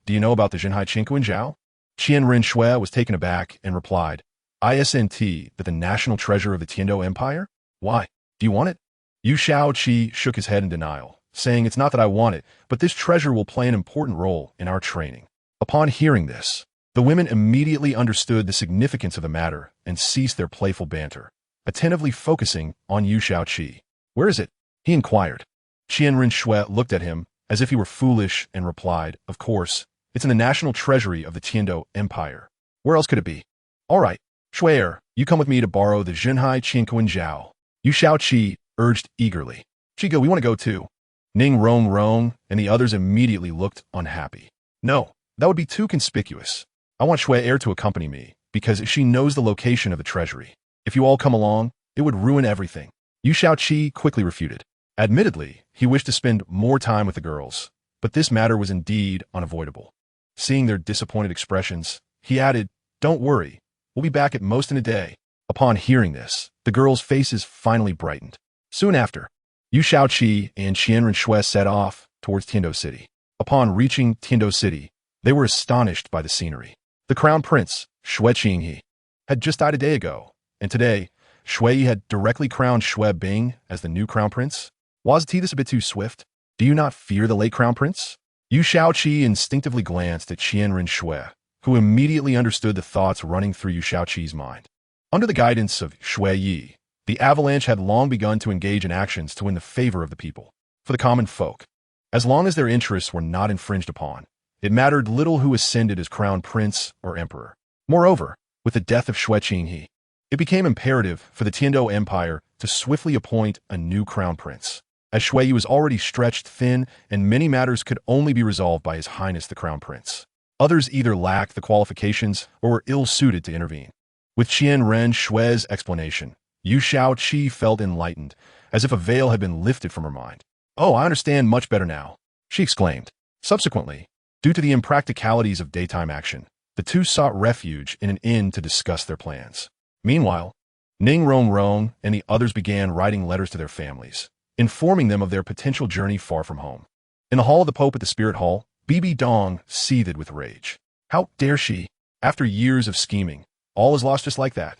do you know about the Zhenhai Qinquanjiao? Qianren Shui was taken aback and replied, Isn't that the national treasure of the Tiando Empire? Why? Do you want it? Yu Shaoqi shook his head in denial, saying, it's not that I want it, but this treasure will play an important role in our training. Upon hearing this, the women immediately understood the significance of the matter and ceased their playful banter, attentively focusing on Yu Shaoqi. Where is it? He inquired. Qianren Shui looked at him as if he were foolish and replied, of course, it's in the national treasury of the Tiando Empire. Where else could it be? All right, Shui, you come with me to borrow the Zhenhai Qinquanjiao. Yu Shaoqi urged eagerly. Chigo, we want to go too. Ning Rong and the others immediately looked unhappy. No, that would be too conspicuous. I want Shui to accompany me, because she knows the location of the treasury. If you all come along, it would ruin everything. Yu Shaoqi quickly refuted. Admittedly, he wished to spend more time with the girls, but this matter was indeed unavoidable. Seeing their disappointed expressions, he added, don't worry, we'll be back at most in a day. Upon hearing this, the girls' faces finally brightened. Soon after, Yu Shaoqi and Qianren Shui set off towards Tiando City. Upon reaching Tiando City, they were astonished by the scenery. The crown prince, Shui Qinghe, had just died a day ago, and today, Shui had directly crowned Shui Bing as the new crown prince. Wasn't this a bit too swift? Do you not fear the late crown prince? Yu Shaoqi instinctively glanced at Qianren Shui, who immediately understood the thoughts running through Yu Shaoqi's mind. Under the guidance of Shui Yi, the avalanche had long begun to engage in actions to win the favor of the people. For the common folk, as long as their interests were not infringed upon, it mattered little who ascended as crown prince or emperor. Moreover, with the death of Shui Qinghe, it became imperative for the Tiando Empire to swiftly appoint a new crown prince, as Shui was already stretched thin and many matters could only be resolved by His Highness the Crown Prince. Others either lacked the qualifications or were ill-suited to intervene. With Qianren Shui's explanation, Yu Shaoqi felt enlightened, as if a veil had been lifted from her mind. Oh, I understand much better now, she exclaimed. Subsequently, due to the impracticalities of daytime action, the two sought refuge in an inn to discuss their plans. Meanwhile, Ning Rong and the others began writing letters to their families, informing them of their potential journey far from home. In the hall of the Pope at the Spirit Hall, Bibi Dong seethed with rage. How dare she? After years of scheming, all is lost just like that.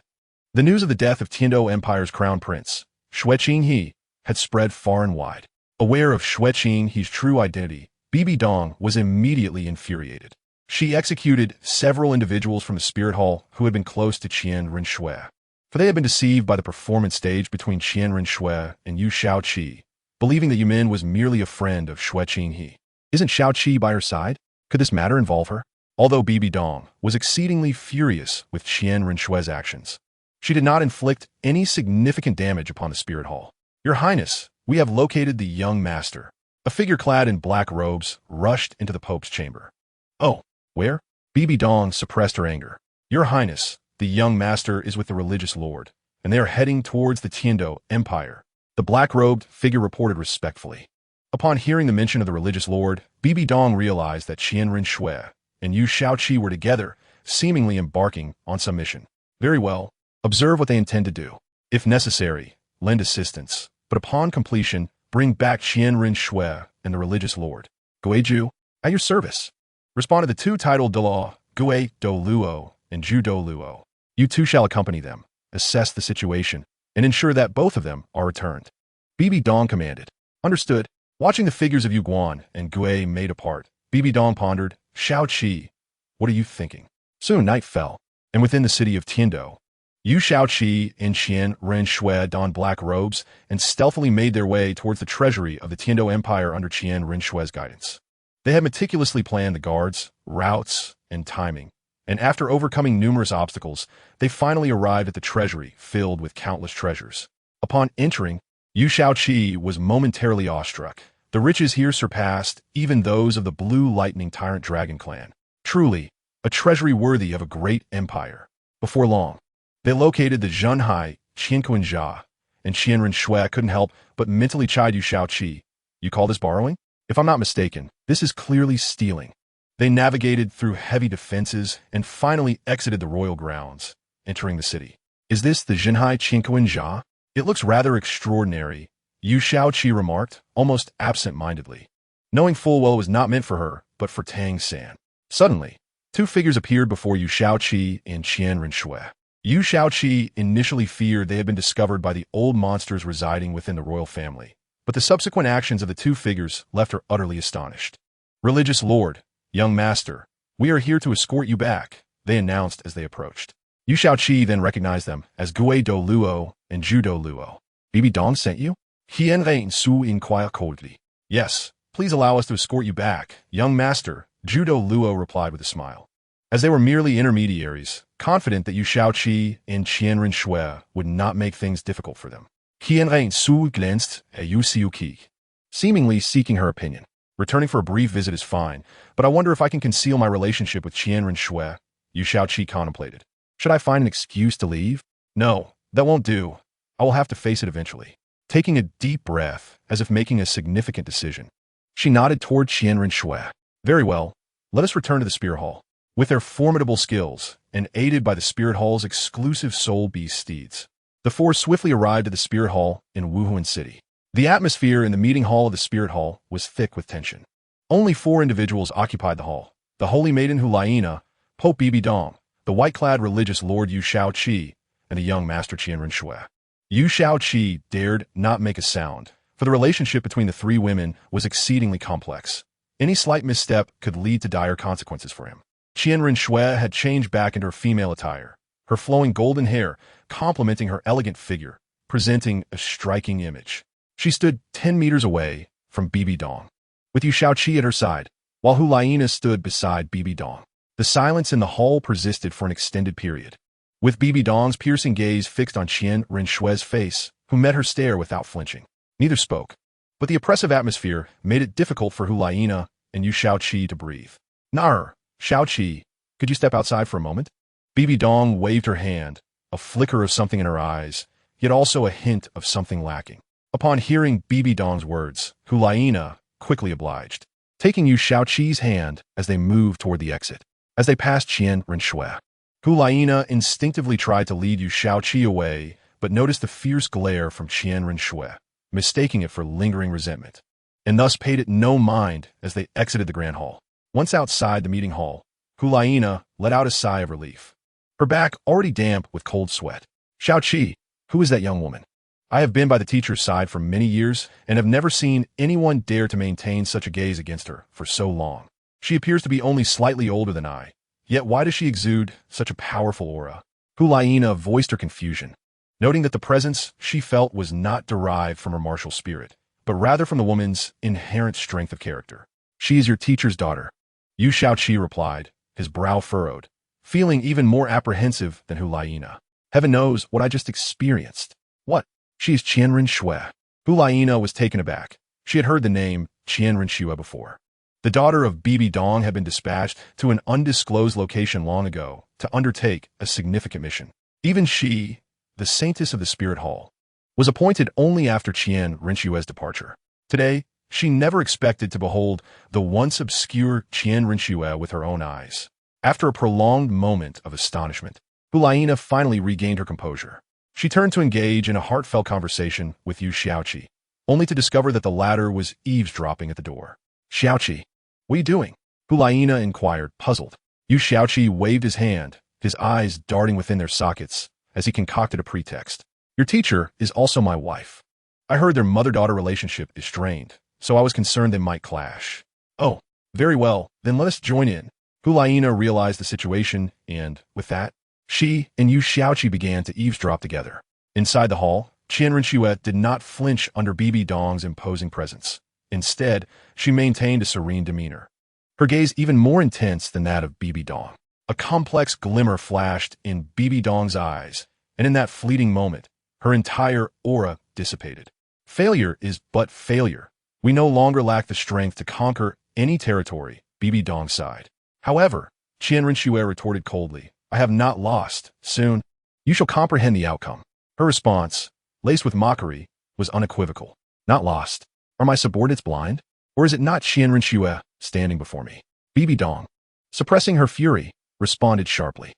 The news of the death of Tiando Empire's crown prince, Shui Qinghe, had spread far and wide. Aware of Shui Qinghe's true identity, Bibi Dong was immediately infuriated. She executed several individuals from the Spirit Hall who had been close to Qianren Shui, for they had been deceived by the performance staged between Qianren Shui and Yu Shaoqi, believing that Yumin was merely a friend of Shui Qinghe. Isn't Shaoqi by her side? Could this matter involve her? Although Bibi Dong was exceedingly furious with Qianren Shui's actions, she did not inflict any significant damage upon the Spirit Hall. Your Highness, we have located the young master. A figure clad in black robes rushed into the Pope's chamber. Oh, where? Bibi Dong suppressed her anger. Your Highness, the young master is with the religious lord, and they are heading towards the Tiando Empire. The black-robed figure reported respectfully. Upon hearing the mention of the religious lord, Bibi Dong realized that Qianren Shui and Yu Shaoqi were together, seemingly embarking on some mission. Very well. Observe what they intend to do. If necessary, lend assistance, but upon completion, bring back Qianren Shui and the religious lord. Guiju, at your service. Responded the two titled Dalu, Douluo, and Douluo. You two shall accompany them, assess the situation, and ensure that both of them are returned. Bibi Dong commanded. Understood. Watching the figures of Yu Guan and Gui made apart, Bibi Dong pondered, Shao Qi, what are you thinking? Soon night fell, and within the city of Tiando, Yu Shaoqi and Qianren Shui donned black robes and stealthily made their way towards the treasury of the Tiando Empire under Qianren Shui's guidance. They had meticulously planned the guards, routes, and timing, and after overcoming numerous obstacles, they finally arrived at the treasury filled with countless treasures. Upon entering, Yu Shaoqi was momentarily awestruck. The riches here surpassed even those of the Blue Lightning Tyrant Dragon clan. Truly, a treasury worthy of a great empire. Before long, they located the Zhenhai, Qianquanjia, and Qianren Shui couldn't help but mentally chide Yu Shaoqi. You call this borrowing? If I'm not mistaken, this is clearly stealing. They navigated through heavy defenses and finally exited the royal grounds, entering the city. Is this the Zhenhai Qianquanjia? It looks rather extraordinary, Yu Shaoqi remarked, almost absent-mindedly, knowing full well it was not meant for her, but for Tang San. Suddenly, two figures appeared before Yu Shaoqi and Qianren Shui. Yu Shaoqi initially feared they had been discovered by the old monsters residing within the royal family, but the subsequent actions of the two figures left her utterly astonished. Religious Lord, young master, we are here to escort you back, they announced as they approached. Yu Shaoqi then recognized them as Douluo and Douluo. Bibi Dong sent you? Hienren Su inquire coldly. Yes, please allow us to escort you back, young master, Douluo replied with a smile. As they were merely intermediaries, confident that Yu Shaoqi and Qianren Shui would not make things difficult for them. Hienren Su glanced at Yu Xiuqi, seemingly seeking her opinion. Returning for a brief visit is fine, but I wonder if I can conceal my relationship with Qianren Shui, Yu Shaoqi contemplated. Should I find an excuse to leave? No, that won't do. I will have to face it eventually. Taking a deep breath, as if making a significant decision, she nodded toward Qianren Shui. Very well, let us return to the Spirit Hall. With their formidable skills, and aided by the Spirit Hall's exclusive Soul Beast steeds, the four swiftly arrived at the Spirit Hall in Wuhuan City. The atmosphere in the meeting hall of the Spirit Hall was thick with tension. Only 4 individuals occupied the hall: the Holy Maiden Hulaina, Pope Bibi Dong, the white-clad religious Lord Yu Shaoqi, and the young Master Qianren Shui. Yu Shaoqi dared not make a sound, for the relationship between the 3 women was exceedingly complex. Any slight misstep could lead to dire consequences for him. Qianren Shui had changed back into her female attire, her flowing golden hair complementing her elegant figure, presenting a striking image. She stood 10 meters away from Bibi Dong, with Yu Shaoqi at her side, while Hulaina stood beside Bibi Dong. The silence in the hall persisted for an extended period, with Bibi Dong's piercing gaze fixed on Qianren Shui's face, who met her stare without flinching. Neither spoke, but the oppressive atmosphere made it difficult for Hulaina and Yu Shaoqi to breathe. Nar, Shaoqi, could you step outside for a moment? Bibi Dong waved her hand, a flicker of something in her eyes, yet also a hint of something lacking. Upon hearing Bibi Dong's words, Hulaina quickly obliged, taking Yu Shaoqi's hand as they moved toward the exit. As they passed Qianren Shui, Hulaina instinctively tried to lead Yu Shaoqi away, but noticed the fierce glare from Qianren Shui, mistaking it for lingering resentment, and thus paid it no mind as they exited the grand hall. Once outside the meeting hall, Hulaina let out a sigh of relief, her back already damp with cold sweat. Shaoqi, who is that young woman? I have been by the teacher's side for many years and have never seen anyone dare to maintain such a gaze against her for so long. She appears to be only slightly older than I, yet why does she exude such a powerful aura? Hulaina voiced her confusion, noting that the presence she felt was not derived from her martial spirit, but rather from the woman's inherent strength of character. She is your teacher's daughter, Yu Shaoqi replied, his brow furrowed, feeling even more apprehensive than Hulaina. Heaven knows what I just experienced. What? She is Qianren Shui. Hulaina was taken aback. She had heard the name Qianren Shui before. The daughter of Bibi Dong had been dispatched to an undisclosed location long ago to undertake a significant mission. Even she, the saintess of the Spirit Hall, was appointed only after Qianren Shui's departure. Today, she never expected to behold the once obscure Qianren Shui with her own eyes. After a prolonged moment of astonishment, Hulaina finally regained her composure. She turned to engage in a heartfelt conversation with Yu Xiaoqi, only to discover that the latter was eavesdropping at the door. Xiaoqi, what are you doing? Hulaina inquired, puzzled. Yu Xiaoqi waved his hand, his eyes darting within their sockets as he concocted a pretext. Your teacher is also my wife. I heard their mother-daughter relationship is strained, so I was concerned they might clash. Oh, very well, then let us join in. Hulaina realized the situation, and, with that, she and Yu Xiaoqi began to eavesdrop together. Inside the hall, Qian Rinxue did not flinch under Bibi Dong's imposing presence. Instead, she maintained a serene demeanor, her gaze even more intense than that of Bibi Dong. A complex glimmer flashed in Bibi Dong's eyes, and in that fleeting moment, her entire aura dissipated. Failure is but failure. We no longer lack the strength to conquer any territory, Bibi Dong sighed. However, Qian Rinxue retorted coldly, I have not lost. Soon, you shall comprehend the outcome. Her response, laced with mockery, was unequivocal. Not lost. Are my subordinates blind? Or is it not Qian Rinxue standing before me? Bibi Dong, suppressing her fury, responded sharply.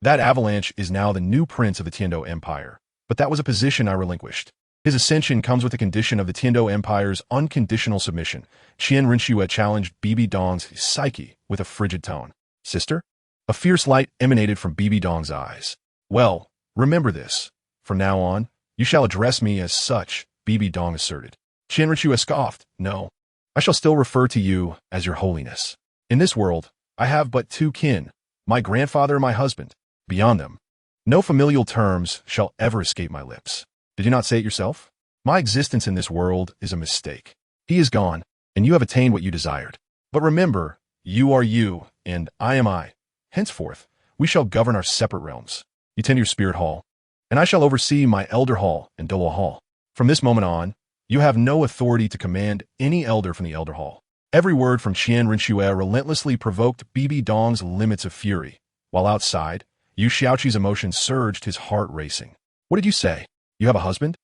That avalanche is now the new prince of the Tiando Empire, but that was a position I relinquished. His ascension comes with the condition of the Tiando Empire's unconditional submission. Qian Rinxue challenged Bibi Dong's psyche with a frigid tone. Sister? A fierce light emanated from Bibi Dong's eyes. Well, remember this. From now on, you shall address me as such, Bibi Dong asserted. Qian Rinxue scoffed. No, I shall still refer to you as your holiness. In this world, I have but two kin, my grandfather and my husband. Beyond them, no familial terms shall ever escape my lips. Did you not say it yourself? My existence in this world is a mistake. He is gone, and you have attained what you desired. But remember, you are you, and I am I. Henceforth, we shall govern our separate realms. You tend your spirit hall, and I shall oversee my elder hall and Douluo hall. From this moment on, you have no authority to command any elder from the elder hall. Every word from Qian Rinxue relentlessly provoked Bibi Dong's limits of fury, while outside, Yu Xiaoqi's emotions surged, his heart racing. What did you say? You have a husband?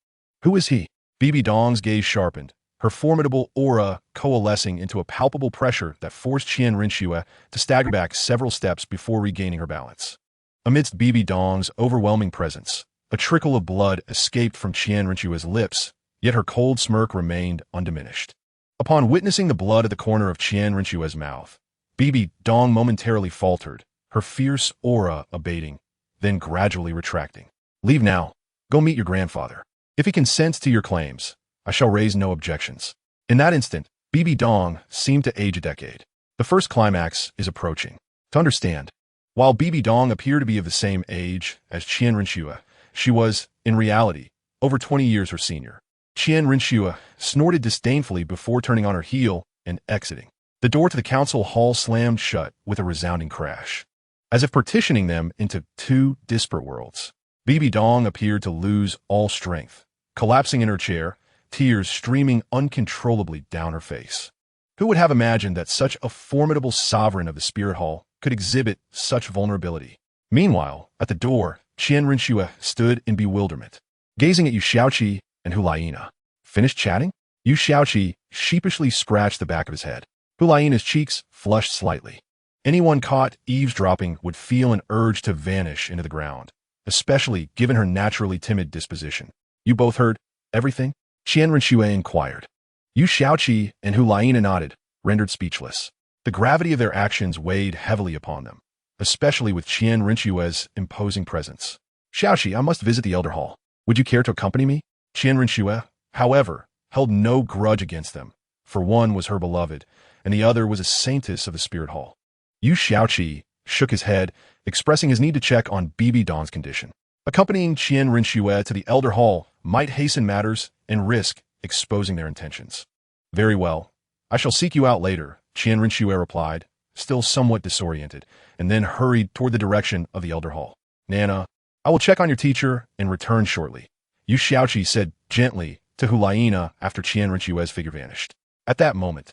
Who is he? Bibi Dong's gaze sharpened, her formidable aura coalescing into a palpable pressure that forced Qian Rinxue to stagger back several steps before regaining her balance. Amidst Bibi Dong's overwhelming presence, a trickle of blood escaped from Qian Rinxue's lips, yet her cold smirk remained undiminished. Upon witnessing the blood at the corner of Qian Rinxue's mouth, Bibi Dong momentarily faltered, her fierce aura abating, then gradually retracting. Leave now. Go meet your grandfather. If he consents to your claims, I shall raise no objections. In that instant, Bibi Dong seemed to age a decade. The first climax is approaching. To understand, while Bibi Dong appeared to be of the same age as Qian Rinxue, she was, in reality, over 20 years her senior. Qian Rinxue snorted disdainfully before turning on her heel and exiting. The door to the council hall slammed shut with a resounding crash. As if partitioning them into two disparate worlds, Bibi Dong appeared to lose all strength, collapsing in her chair, tears streaming uncontrollably down her face. Who would have imagined that such a formidable sovereign of the spirit hall could exhibit such vulnerability? Meanwhile, at the door, Qian Rinxue stood in bewilderment, gazing at Yu Xiaoqi and Hulaina. Finished chatting? Yu Xiaoqi sheepishly scratched the back of his head. Hulaina's cheeks flushed slightly. Anyone caught eavesdropping would feel an urge to vanish into the ground, especially given her naturally timid disposition. You both heard everything? Qian Rinxue inquired. Yu Xiaoqi and Hulaina nodded, rendered speechless. The gravity of their actions weighed heavily upon them, especially with Qian Rinxue's imposing presence. Xiaoqi, I must visit the elder hall. Would you care to accompany me? Qian Rinxue, however, held no grudge against them, for one was her beloved, and the other was a saintess of the spirit hall. Yu Xiaoqi shook his head, expressing his need to check on Bibi Dong's condition. Accompanying Qian Rinxue to the elder hall might hasten matters and risk exposing their intentions. Very well. I shall seek you out later, Qian Rinxue replied, still somewhat disoriented, and then hurried toward the direction of the elder hall. Nana, I will check on your teacher and return shortly, Yu Xiaoqi said gently to Hulaina after Qian Rinxue's figure vanished. At that moment,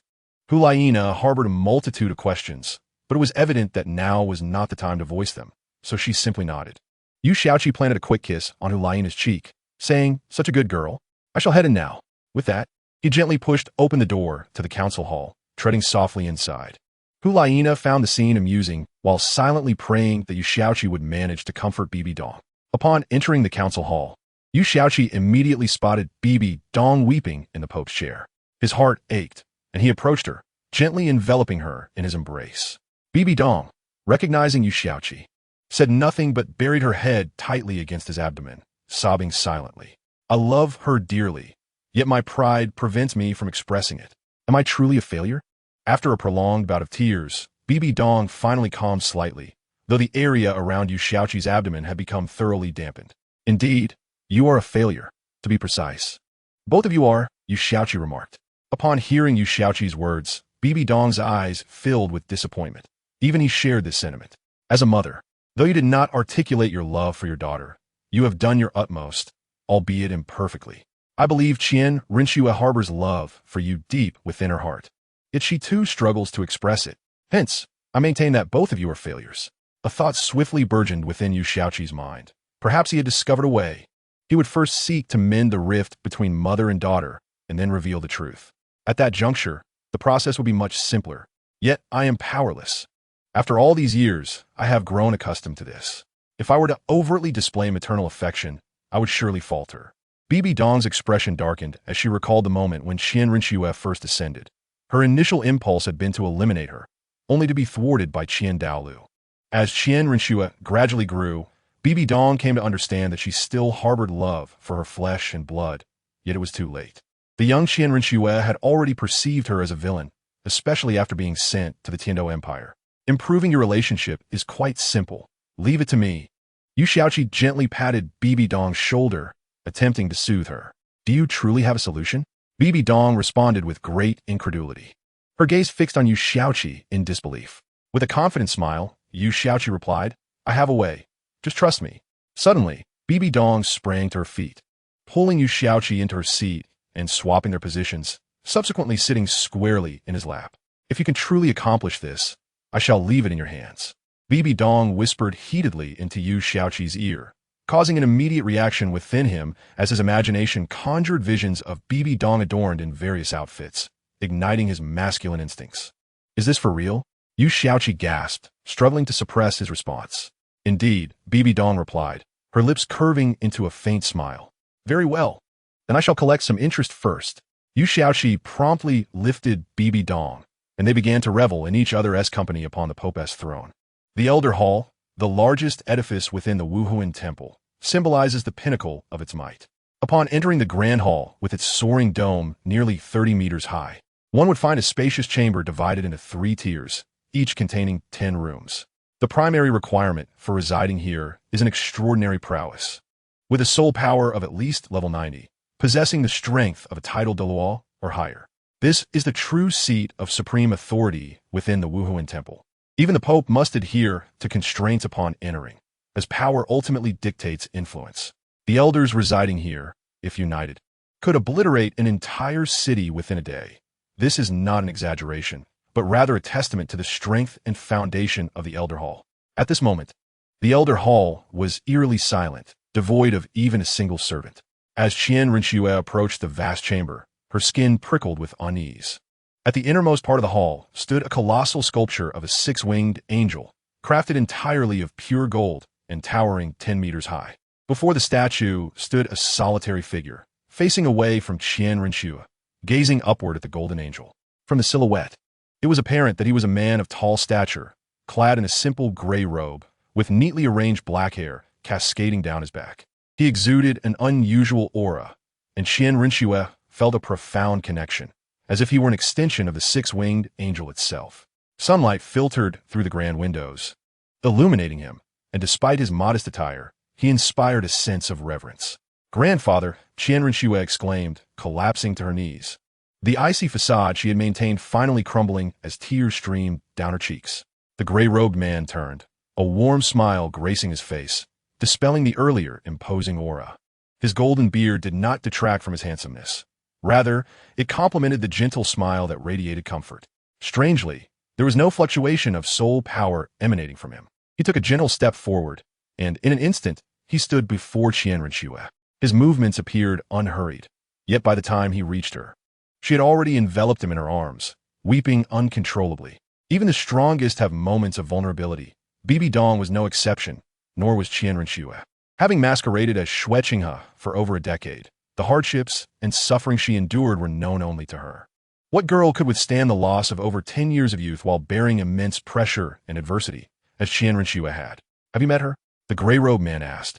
Hulaina harbored a multitude of questions, but it was evident that now was not the time to voice them, so she simply nodded. Yu Xiaoqi planted a quick kiss on Hulaina's cheek, saying, such a good girl. I shall head in now. With that, he gently pushed open the door to the council hall, treading softly inside. Hulaina found the scene amusing while silently praying that Yu Xiaoqi would manage to comfort Bibi Dong. Upon entering the council hall, Yu Xiaoqi immediately spotted Bibi Dong weeping in the Pope's chair. His heart ached, and he approached her, gently enveloping her in his embrace. Bibi Dong, recognizing Yu Xiaoqi, said nothing but buried her head tightly against his abdomen, sobbing silently. I love her dearly, yet my pride prevents me from expressing it. Am I truly a failure? After a prolonged bout of tears, Bibi Dong finally calmed slightly, though the area around Yu Xiaoqi's abdomen had become thoroughly dampened. Indeed, you are a failure, to be precise. Both of you are, Yu Xiaoqi remarked. Upon hearing Yu Xiaoqi's words, Bibi Dong's eyes filled with disappointment. Even he shared this sentiment. As a mother, though you did not articulate your love for your daughter, you have done your utmost, albeit imperfectly. I believe Qian Rinxue harbors love for you deep within her heart. Yet she too struggles to express it. Hence, I maintain that both of you are failures. A thought swiftly burgeoned within Yu Xiaoqi's mind. Perhaps he had discovered a way. He would first seek to mend the rift between mother and daughter, and then reveal the truth. At that juncture, the process would be much simpler. Yet I am powerless. After all these years, I have grown accustomed to this. If I were to overtly display maternal affection, I would surely falter. Bibi Dong's expression darkened as she recalled the moment when Qian Rinxue first ascended. Her initial impulse had been to eliminate her, only to be thwarted by Qian Dalu. As Qian Rinxue gradually grew, Bibi Dong came to understand that she still harbored love for her flesh and blood, yet it was too late. The young Qian Rinxue had already perceived her as a villain, especially after being sent to the Tiando Empire. Improving your relationship is quite simple. Leave it to me. Yu Xiaoqi gently patted Bibi Dong's shoulder, attempting to soothe her. Do you truly have a solution? Bibi Dong responded with great incredulity. Her gaze fixed on Yu Xiaoqi in disbelief. With a confident smile, Yu Xiaoqi replied, I have a way. Just trust me. Suddenly, Bibi Dong sprang to her feet, pulling Yu Xiaoqi into her seat and swapping their positions, subsequently sitting squarely in his lap. If you can truly accomplish this, I shall leave it in your hands. Bibi Dong whispered heatedly into Yu Xiaoqi's ear, causing an immediate reaction within him as his imagination conjured visions of Bibi Dong adorned in various outfits, igniting his masculine instincts. Is this for real? Yu Xiaoqi gasped, struggling to suppress his response. Indeed, Bibi Dong replied, her lips curving into a faint smile. Very well. Then I shall collect some interest first. Yu Xiaoqi promptly lifted Bibi Dong, and they began to revel in each other's company upon the Pope's throne. The Elder Hall, the largest edifice within the Wuhuan Temple, symbolizes the pinnacle of its might. Upon entering the Grand Hall with its soaring dome nearly 30 meters high, one would find a spacious chamber divided into 3 tiers, each containing 10 rooms. The primary requirement for residing here is an extraordinary prowess. With a soul power of at least level 90, possessing the strength of a title Douluo or higher. This is the true seat of supreme authority within the Wuhuan Temple. Even the Pope must adhere to constraints upon entering, as power ultimately dictates influence. The elders residing here, if united, could obliterate an entire city within a day. This is not an exaggeration, but rather a testament to the strength and foundation of the Elder Hall. At this moment, the Elder Hall was eerily silent, devoid of even a single servant. As Qian Rinxue approached the vast chamber, her skin prickled with unease. At the innermost part of the hall stood a colossal sculpture of a 6-winged angel, crafted entirely of pure gold and towering 10 meters high. Before the statue stood a solitary figure, facing away from Qian Rinxue, gazing upward at the golden angel. From the silhouette, it was apparent that he was a man of tall stature, clad in a simple gray robe, with neatly arranged black hair cascading down his back. He exuded an unusual aura, and Qian Rinxue felt a profound connection, as if he were an extension of the 6-winged angel itself. Sunlight filtered through the grand windows, illuminating him, and despite his modest attire, he inspired a sense of reverence. Grandfather, Qian Rinxue exclaimed, collapsing to her knees. The icy facade she had maintained finally crumbling as tears streamed down her cheeks. The gray-robed man turned, a warm smile gracing his face, dispelling the earlier imposing aura. His golden beard did not detract from his handsomeness. Rather, it complemented the gentle smile that radiated comfort. Strangely, there was no fluctuation of soul power emanating from him. He took a gentle step forward, and in an instant, he stood before Qian Rinxue. His movements appeared unhurried, yet by the time he reached her, she had already enveloped him in her arms, weeping uncontrollably. Even the strongest have moments of vulnerability. Bibi Dong was no exception, nor was Qian Renxue. Having masqueraded as Xue Qinghe for over a decade, the hardships and suffering she endured were known only to her. What girl could withstand the loss of over 10 years of youth while bearing immense pressure and adversity, as Qian Renxue had? Have you met her? The gray-robed man asked,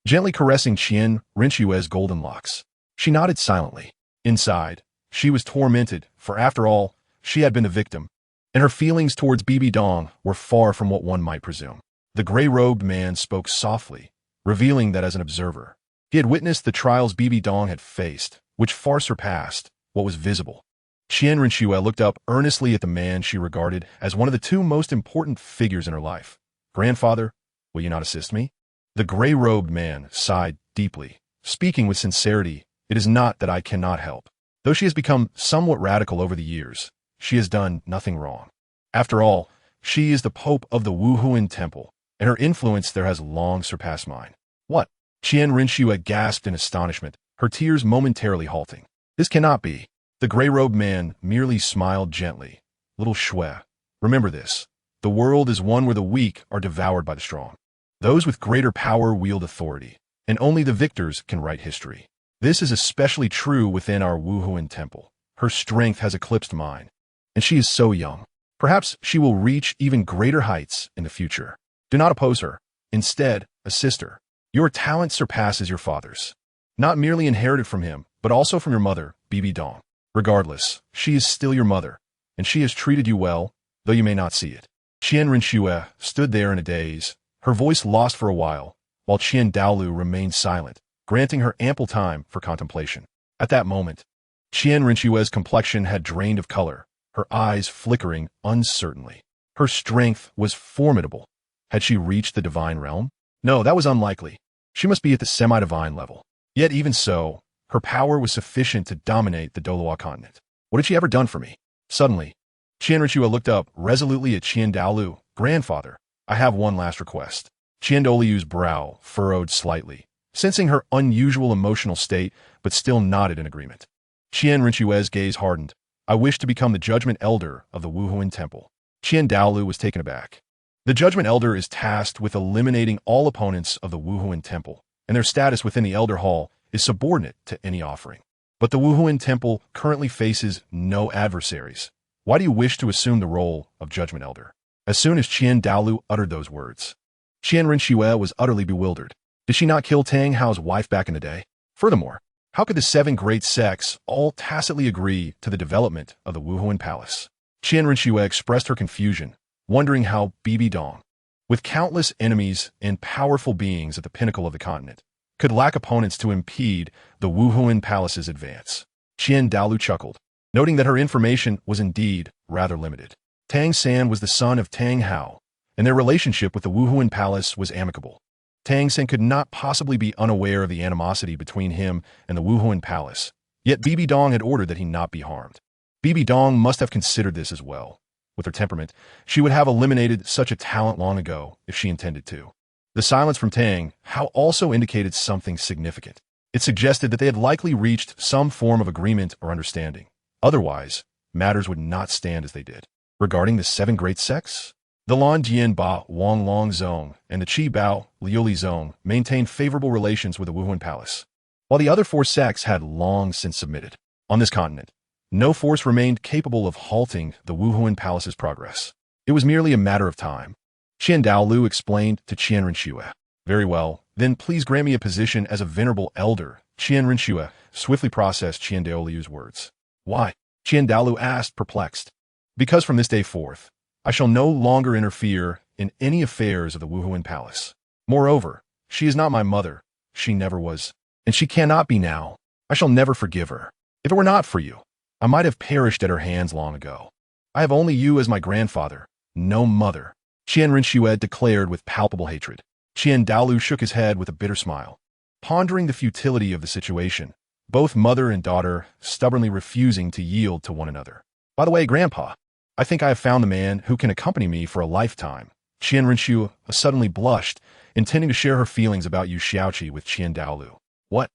gently caressing Qian Renshue's golden locks. She nodded silently. Inside, she was tormented, for after all, she had been the victim, and her feelings towards Bibi Dong were far from what one might presume. The gray-robed man spoke softly, revealing that as an observer, he had witnessed the trials Bibi Dong had faced, which far surpassed what was visible. Qian Renxue looked up earnestly at the man she regarded as one of the two most important figures in her life. Grandfather, will you not assist me? The gray-robed man sighed deeply, speaking with sincerity. It is not that I cannot help. Though she has become somewhat radical over the years, she has done nothing wrong. After all, she is the Pope of the Wuhuan Temple, and her influence there has long surpassed mine. What? Qian Renxue gasped in astonishment, her tears momentarily halting. This cannot be. The gray-robed man merely smiled gently. Little Xue, remember this. The world is one where the weak are devoured by the strong. Those with greater power wield authority, and only the victors can write history. This is especially true within our Wuhuan Temple. Her strength has eclipsed mine, and she is so young. Perhaps she will reach even greater heights in the future. Do not oppose her. Instead, assist her. Your talent surpasses your father's. Not merely inherited from him, but also from your mother, Bibi Dong. Regardless, she is still your mother, and she has treated you well, though you may not see it. Qian Renxue stood there in a daze, her voice lost for a while Qian Dalu remained silent, granting her ample time for contemplation. At that moment, Qian Renshue's complexion had drained of color, her eyes flickering uncertainly. Her strength was formidable. Had she reached the divine realm? No, that was unlikely. She must be at the semi-divine level. Yet even so, her power was sufficient to dominate the Douluo continent. What had she ever done for me? Suddenly, Qian Renxue looked up resolutely at Qian Dalu. Grandfather, I have one last request. Qian Dalu's brow furrowed slightly, sensing her unusual emotional state, but still nodded in agreement. Qian Renshue's gaze hardened. I wish to become the Judgment Elder of the Wuhuan Temple. Qian Dalu was taken aback. The Judgment Elder is tasked with eliminating all opponents of the Wuhuan Temple, and their status within the Elder Hall is subordinate to any offering. But the Wuhuan Temple currently faces no adversaries. Why do you wish to assume the role of Judgment Elder? As soon as Qian Dalu uttered those words, Qian Renxue was utterly bewildered. Did she not kill Tang Hao's wife back in the day? Furthermore, how could the seven great sects all tacitly agree to the development of the Wuhuan Palace? Qian Renxue expressed her confusion, wondering how Bibi Dong, with countless enemies and powerful beings at the pinnacle of the continent, could lack opponents to impede the Wuhuan Palace's advance. Qian Dalu chuckled, noting that her information was indeed rather limited. Tang San was the son of Tang Hao, and their relationship with the Wuhuan Palace was amicable. Tang San could not possibly be unaware of the animosity between him and the Wuhuan Palace, yet Bibi Dong had ordered that he not be harmed. Bibi Dong must have considered this as well. With her temperament, she would have eliminated such a talent long ago if she intended to. The silence from Tang Hao also indicated something significant. It suggested that they had likely reached some form of agreement or understanding. Otherwise, matters would not stand as they did. Regarding the seven great sects, the Lan Jian Ba Wang Long Zone and the Qi Bao Liuli Zone maintained favorable relations with the Wuhuan Palace, while the other four sects had long since submitted. On this continent, no force remained capable of halting the Wuhuan Palace's progress. It was merely a matter of time. Qian Dalu explained to Qian Renxue. Very well, then please grant me a position as a venerable elder. Qian Renxue swiftly processed Qian Dalu's words. Why? Qian Dalu asked, perplexed. Because from this day forth, I shall no longer interfere in any affairs of the Wuhuan Palace. Moreover, she is not my mother. She never was, and she cannot be now. I shall never forgive her. If it were not for you, I might have perished at her hands long ago. I have only you as my grandfather, no mother. Qian Renxue declared with palpable hatred. Qian Dalu shook his head with a bitter smile, pondering the futility of the situation, both mother and daughter stubbornly refusing to yield to one another. By the way, Grandpa, I think I have found the man who can accompany me for a lifetime. Qian Renxue suddenly blushed, intending to share her feelings about Yu Xiaoqi with Qian Dalu. What?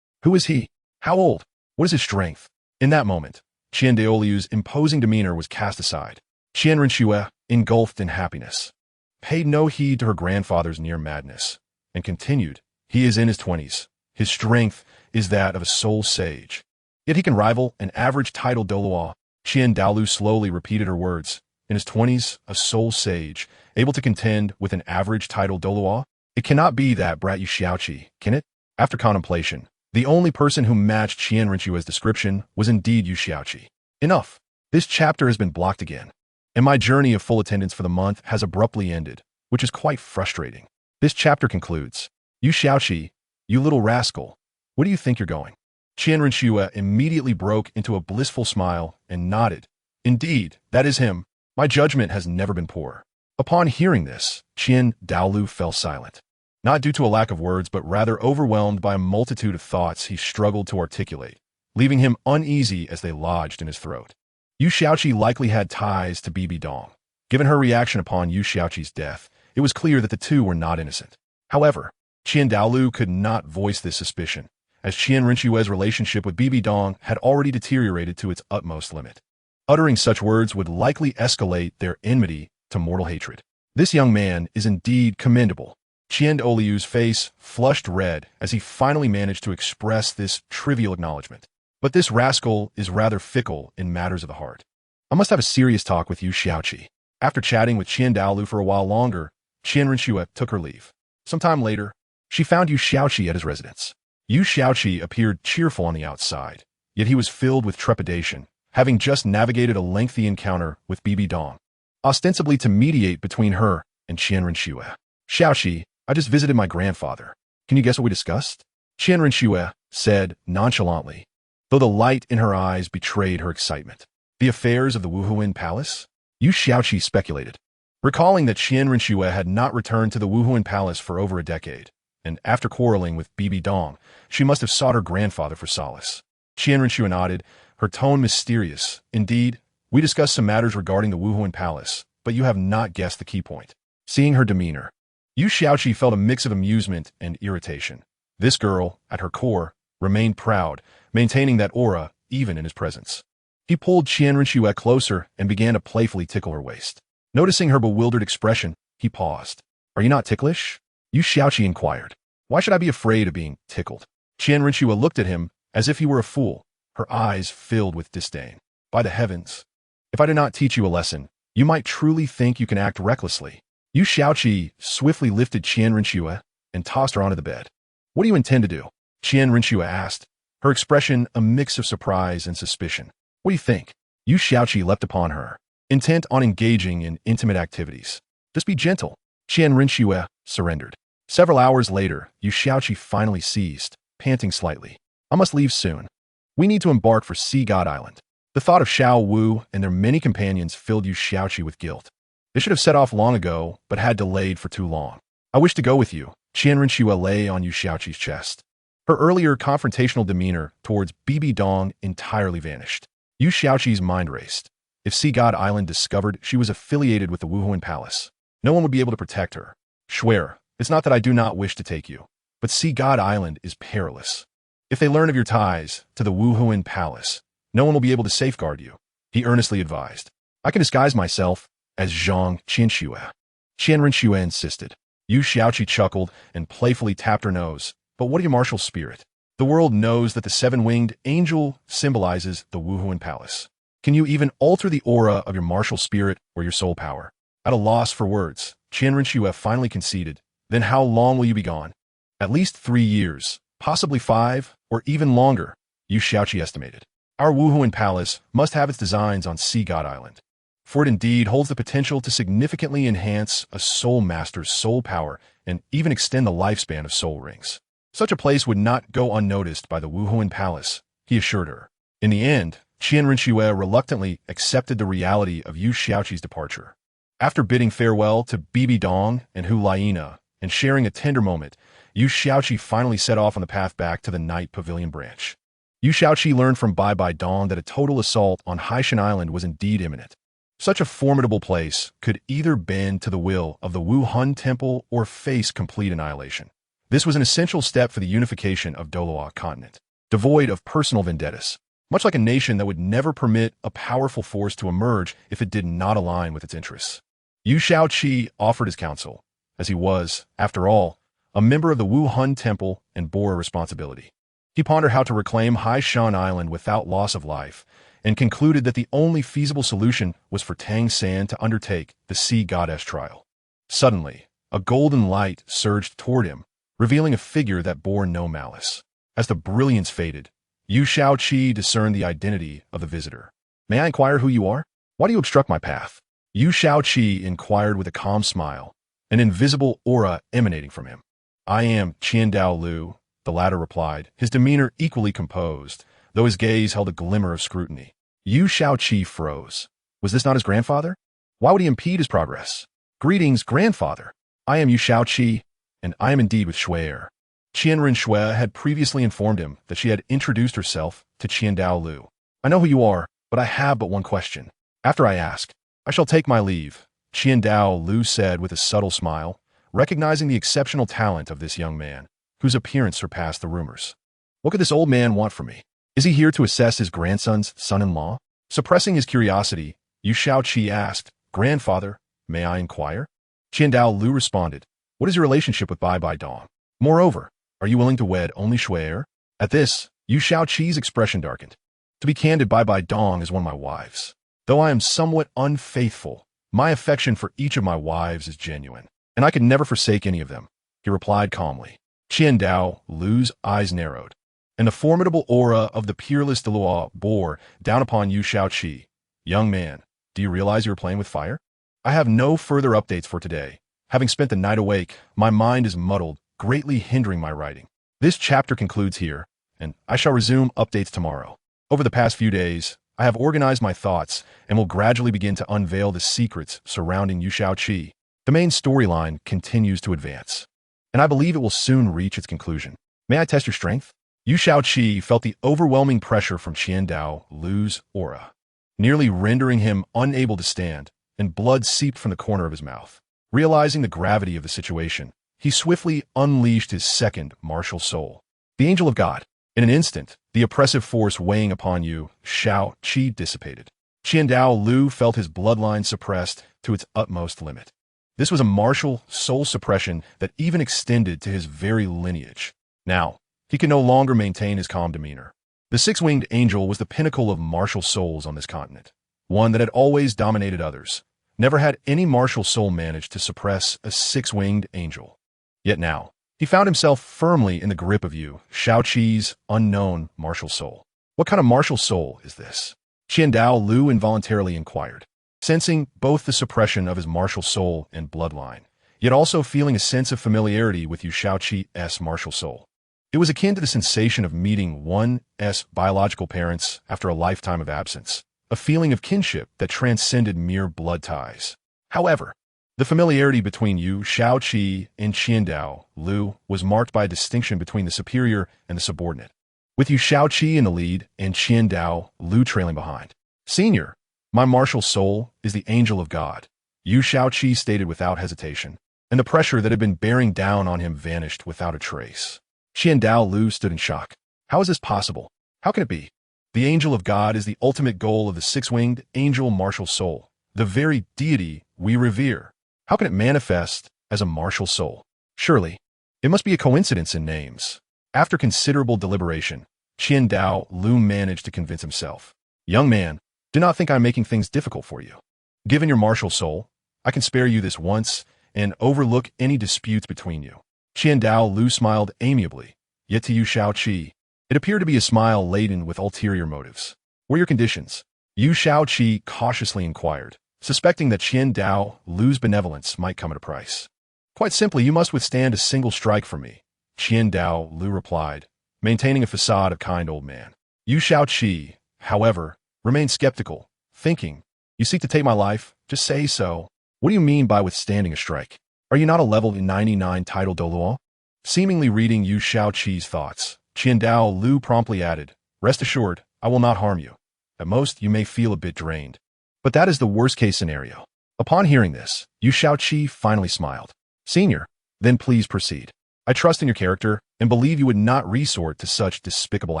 Who is he? How old? What is his strength? In that moment, Qian Daolu's imposing demeanor was cast aside. Qian Renxue, engulfed in happiness, paid no heed to her grandfather's near madness, and continued, "He is in his 20s. His strength is that of a soul sage. Yet he can rival an average titled Douluo." Qian Dalu slowly repeated her words. In his 20s, a soul sage, able to contend with an average titled Douluo? It cannot be that brat Yu Xiaoqi, can it? After contemplation, the only person who matched Qian Renxue's description was indeed Yu Xiaoqi. Enough. This chapter has been blocked again, and my journey of full attendance for the month has abruptly ended, which is quite frustrating. This chapter concludes, "Yu Xiaoqi, you little rascal, where do you think you're going?" Qian Renxue immediately broke into a blissful smile and nodded. "Indeed, that is him. My judgment has never been poor." Upon hearing this, Qian Dalu fell silent, not due to a lack of words, but rather overwhelmed by a multitude of thoughts he struggled to articulate, leaving him uneasy as they lodged in his throat. Yu Xiaoqi likely had ties to Bibi Dong. Given her reaction upon Yu Xiaoqi's death, it was clear that the two were not innocent. However, Qian Dalu could not voice this suspicion, as Qian Renxue's relationship with Bibi Dong had already deteriorated to its utmost limit. Uttering such words would likely escalate their enmity to mortal hatred. This young man is indeed commendable. Qian Oliu's face flushed red as he finally managed to express this trivial acknowledgement. But this rascal is rather fickle in matters of the heart. I must have a serious talk with Yu Xiaoqi. After chatting with Qian Dalu for a while longer, Qian Renxue took her leave. Sometime later, she found Yu Xiaoqi at his residence. Yu Xiaoqi appeared cheerful on the outside, yet he was filled with trepidation, having just navigated a lengthy encounter with Bibi Dong, ostensibly to mediate between her and Qian Renxue. "Xiaoqi, I just visited my grandfather. Can you guess what we discussed?" Qian Renxue said nonchalantly, though the light in her eyes betrayed her excitement. "The affairs of the Wuhuan Palace?" Yu Xiaoqi speculated, recalling that Qian Renxue had not returned to the Wuhuan Palace for over a decade, and after quarreling with Bibi Dong, she must have sought her grandfather for solace. Qian Renxue nodded, her tone mysterious. "Indeed, we discussed some matters regarding the Wuhuan Palace, but you have not guessed the key point." Seeing her demeanor, Yu Xiaoqi felt a mix of amusement and irritation. This girl, at her core, remained proud, maintaining that aura even in his presence. He pulled Qian Renxue closer and began to playfully tickle her waist. Noticing her bewildered expression, he paused. "Are you not ticklish?" Yu Xiaoqi inquired. "Why should I be afraid of being tickled?" Qian Renxue looked at him as if he were a fool, her eyes filled with disdain. "By the heavens, if I did not teach you a lesson, you might truly think you can act recklessly." Yu Xiaoqi swiftly lifted Qian Renxue and tossed her onto the bed. "What do you intend to do?" Qian Renxue asked, her expression a mix of surprise and suspicion. "What do you think?" Yu Xiaoqi leapt upon her, intent on engaging in intimate activities. "Just be gentle." Qian Renxue surrendered. Several hours later, Yu Xiaoqi finally ceased, panting slightly. "I must leave soon. We need to embark for Sea God Island." The thought of Xiao Wu and their many companions filled Yu Xiaoqi with guilt. They should have set off long ago, but had delayed for too long. "I wish to go with you." Qian Renxue lay on Yu Xiaoqi's chest. Her earlier confrontational demeanor towards Bibi Dong entirely vanished. Yu Xiaoqi's mind raced. If Sea God Island discovered she was affiliated with the Wuhuan Palace, no one would be able to protect her. "Swear, it's not that I do not wish to take you, but Sea God Island is perilous. If they learn of your ties to the Wuhuan Palace, no one will be able to safeguard you," he earnestly advised. "I can disguise myself as Zhang Qianxue." Qian Renxue insisted. Yu Xiaoqi chuckled and playfully tapped her nose. "But what of your martial spirit? The world knows that the seven-winged angel symbolizes the Wuhuan Palace. Can you even alter the aura of your martial spirit or your soul power?" At a loss for words, Qian Renxue finally conceded. "Then how long will you be gone?" "At least 3 years, possibly 5, or even longer," Yu Xiaoqi estimated. "Our Wuhuan Palace must have its designs on Sea God Island, for it indeed holds the potential to significantly enhance a soul master's soul power and even extend the lifespan of soul rings. Such a place would not go unnoticed by the Wuhuan Palace," he assured her. In the end, Qian Renxue reluctantly accepted the reality of Yu Xiaoqi's departure. After bidding farewell to Bibi Dong and Hu Laina and sharing a tender moment, Yu Xiaoqi finally set off on the path back to the Night Pavilion branch. Yu Xiaoqi learned from Bai Bai Dong that a total assault on Haishan Island was indeed imminent. Such a formidable place could either bend to the will of the Wu Hun Temple or face complete annihilation. This was an essential step for the unification of Douluo continent. Devoid of personal vendettas, much like a nation that would never permit a powerful force to emerge if it did not align with its interests. Yu Shaoqi offered his counsel, as he was, after all, a member of the Wuhan Temple and bore a responsibility. He pondered how to reclaim Haishan Island without loss of life, and concluded that the only feasible solution was for Tang San to undertake the sea goddess trial. Suddenly, a golden light surged toward him, revealing a figure that bore no malice. As the brilliance faded, Yu Shaoqi discerned the identity of the visitor. "May I inquire who you are? Why do you obstruct my path?" Yu Shaoqi inquired with a calm smile, an invisible aura emanating from him. "I am Dalu," the latter replied, his demeanor equally composed, though his gaze held a glimmer of scrutiny. Yu Shaoqi froze. Was this not his grandfather? Why would he impede his progress? "Greetings, grandfather. I am Yu Shaoqi, and I am indeed with Shui'er." Qianren Shui had previously informed him that she had introduced herself to Dalu. "I know who you are, but I have but one question. After I ask, I shall take my leave," Dalu said with a subtle smile, recognizing the exceptional talent of this young man, whose appearance surpassed the rumors. "What could this old man want from me? Is he here to assess his grandson's son-in-law?" Suppressing his curiosity, Yu Shaoqi asked, "Grandfather, may I inquire?" Dalu responded, "What is your relationship with Bai Bai Dong? Moreover, are you willing to wed only Shui'er?" At this, Yu Shaoqi's expression darkened. "To be candid, Bai Bai Dong is one of my wives. Though I am somewhat unfaithful, my affection for each of my wives is genuine, and I could never forsake any of them," he replied calmly. Dalu's eyes narrowed, and the formidable aura of the peerless Douluo bore down upon Yu Shaoqi. "Young man, do you realize you are playing with fire? I have no further updates for today. Having spent the night awake, my mind is muddled, greatly hindering my writing. This chapter concludes here, and I shall resume updates tomorrow. Over the past few days, I have organized my thoughts and will gradually begin to unveil the secrets surrounding Yu Shaoqi. The main storyline continues to advance, and I believe it will soon reach its conclusion. May I test your strength?" Yu Shaoqi felt the overwhelming pressure from Dalu's aura, nearly rendering him unable to stand, and blood seeped from the corner of his mouth. Realizing the gravity of the situation, he swiftly unleashed his second martial soul, the Angel of God. In an instant, the oppressive force weighing upon Yu Shaoqi dissipated. Dalu felt his bloodline suppressed to its utmost limit. This was a martial soul suppression that even extended to his very lineage. Now, he could no longer maintain his calm demeanor. The six-winged angel was the pinnacle of martial souls on this continent, one that had always dominated others. Never had any martial soul managed to suppress a six-winged angel. Yet now, he found himself firmly in the grip of Yu Shaoqi's unknown martial soul. What kind of martial soul is this? Dalu involuntarily inquired, sensing both the suppression of his martial soul and bloodline, yet also feeling a sense of familiarity with Yu Shaoqi's martial soul. It was akin to the sensation of meeting one's biological parents after a lifetime of absence, a feeling of kinship that transcended mere blood ties. However, the familiarity between Yu Shaoqi and Dalu was marked by a distinction between the superior and the subordinate, with Yu Shaoqi in the lead and Dalu trailing behind. "Senior, my martial soul is the Angel of God," Yu Shaoqi stated without hesitation, and the pressure that had been bearing down on him vanished without a trace. Dalu stood in shock. "How is this possible? How can it be? The Angel of God is the ultimate goal of the six-winged angel martial soul, the very deity we revere. How can it manifest as a martial soul? Surely, it must be a coincidence in names." After considerable deliberation, Dalu managed to convince himself. "Young man, do not think I'm making things difficult for you. Given your martial soul, I can spare you this once and overlook any disputes between you." Dalu smiled amiably, yet to Yu Shaoqi, it appeared to be a smile laden with ulterior motives. "What are your conditions?" Yu Shaoqi cautiously inquired, suspecting that Dalu's benevolence might come at a price. "Quite simply, you must withstand a single strike from me," Dalu replied, maintaining a facade of kind old man. Yu Shaoqi, however, remained skeptical, thinking, "You seek to take my life? Just say so. What do you mean by withstanding a strike? Are you not a level 99 title Douluo?" Seemingly reading Yu Shaoqi's thoughts, Dalu promptly added, "Rest assured, I will not harm you. At most, you may feel a bit drained. But that is the worst-case scenario." Upon hearing this, Yu Shaoqi finally smiled. "Senior, then please proceed. I trust in your character and believe you would not resort to such despicable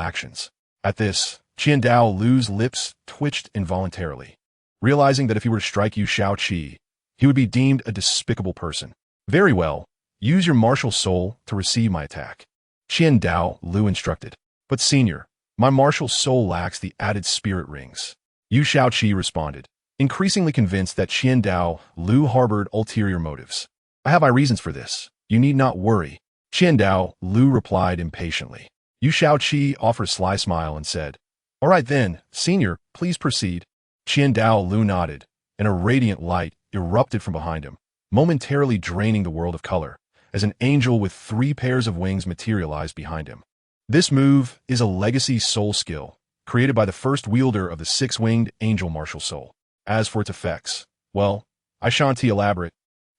actions." At this, Dao Lu's lips twitched involuntarily, realizing that if he were to strike Yu Shaoqi, he would be deemed a despicable person. Very well, use your martial soul to receive my attack. Dao Lu instructed. But senior, my martial soul lacks the added spirit rings. Yu Shaoqi responded, increasingly convinced that Dao Lu harbored ulterior motives. I have my reasons for this. You need not worry. Dao Lu replied impatiently. Yu Shaoqi offered a sly smile and said, all right then, senior, please proceed. Dao Lu nodded, and a radiant light erupted from behind him, momentarily draining the world of color, as an angel with 3 pairs of wings materialized behind him. This move is a legacy soul skill, created by the first wielder of the 6-winged angel martial soul. As for its effects, well, I shan't elaborate.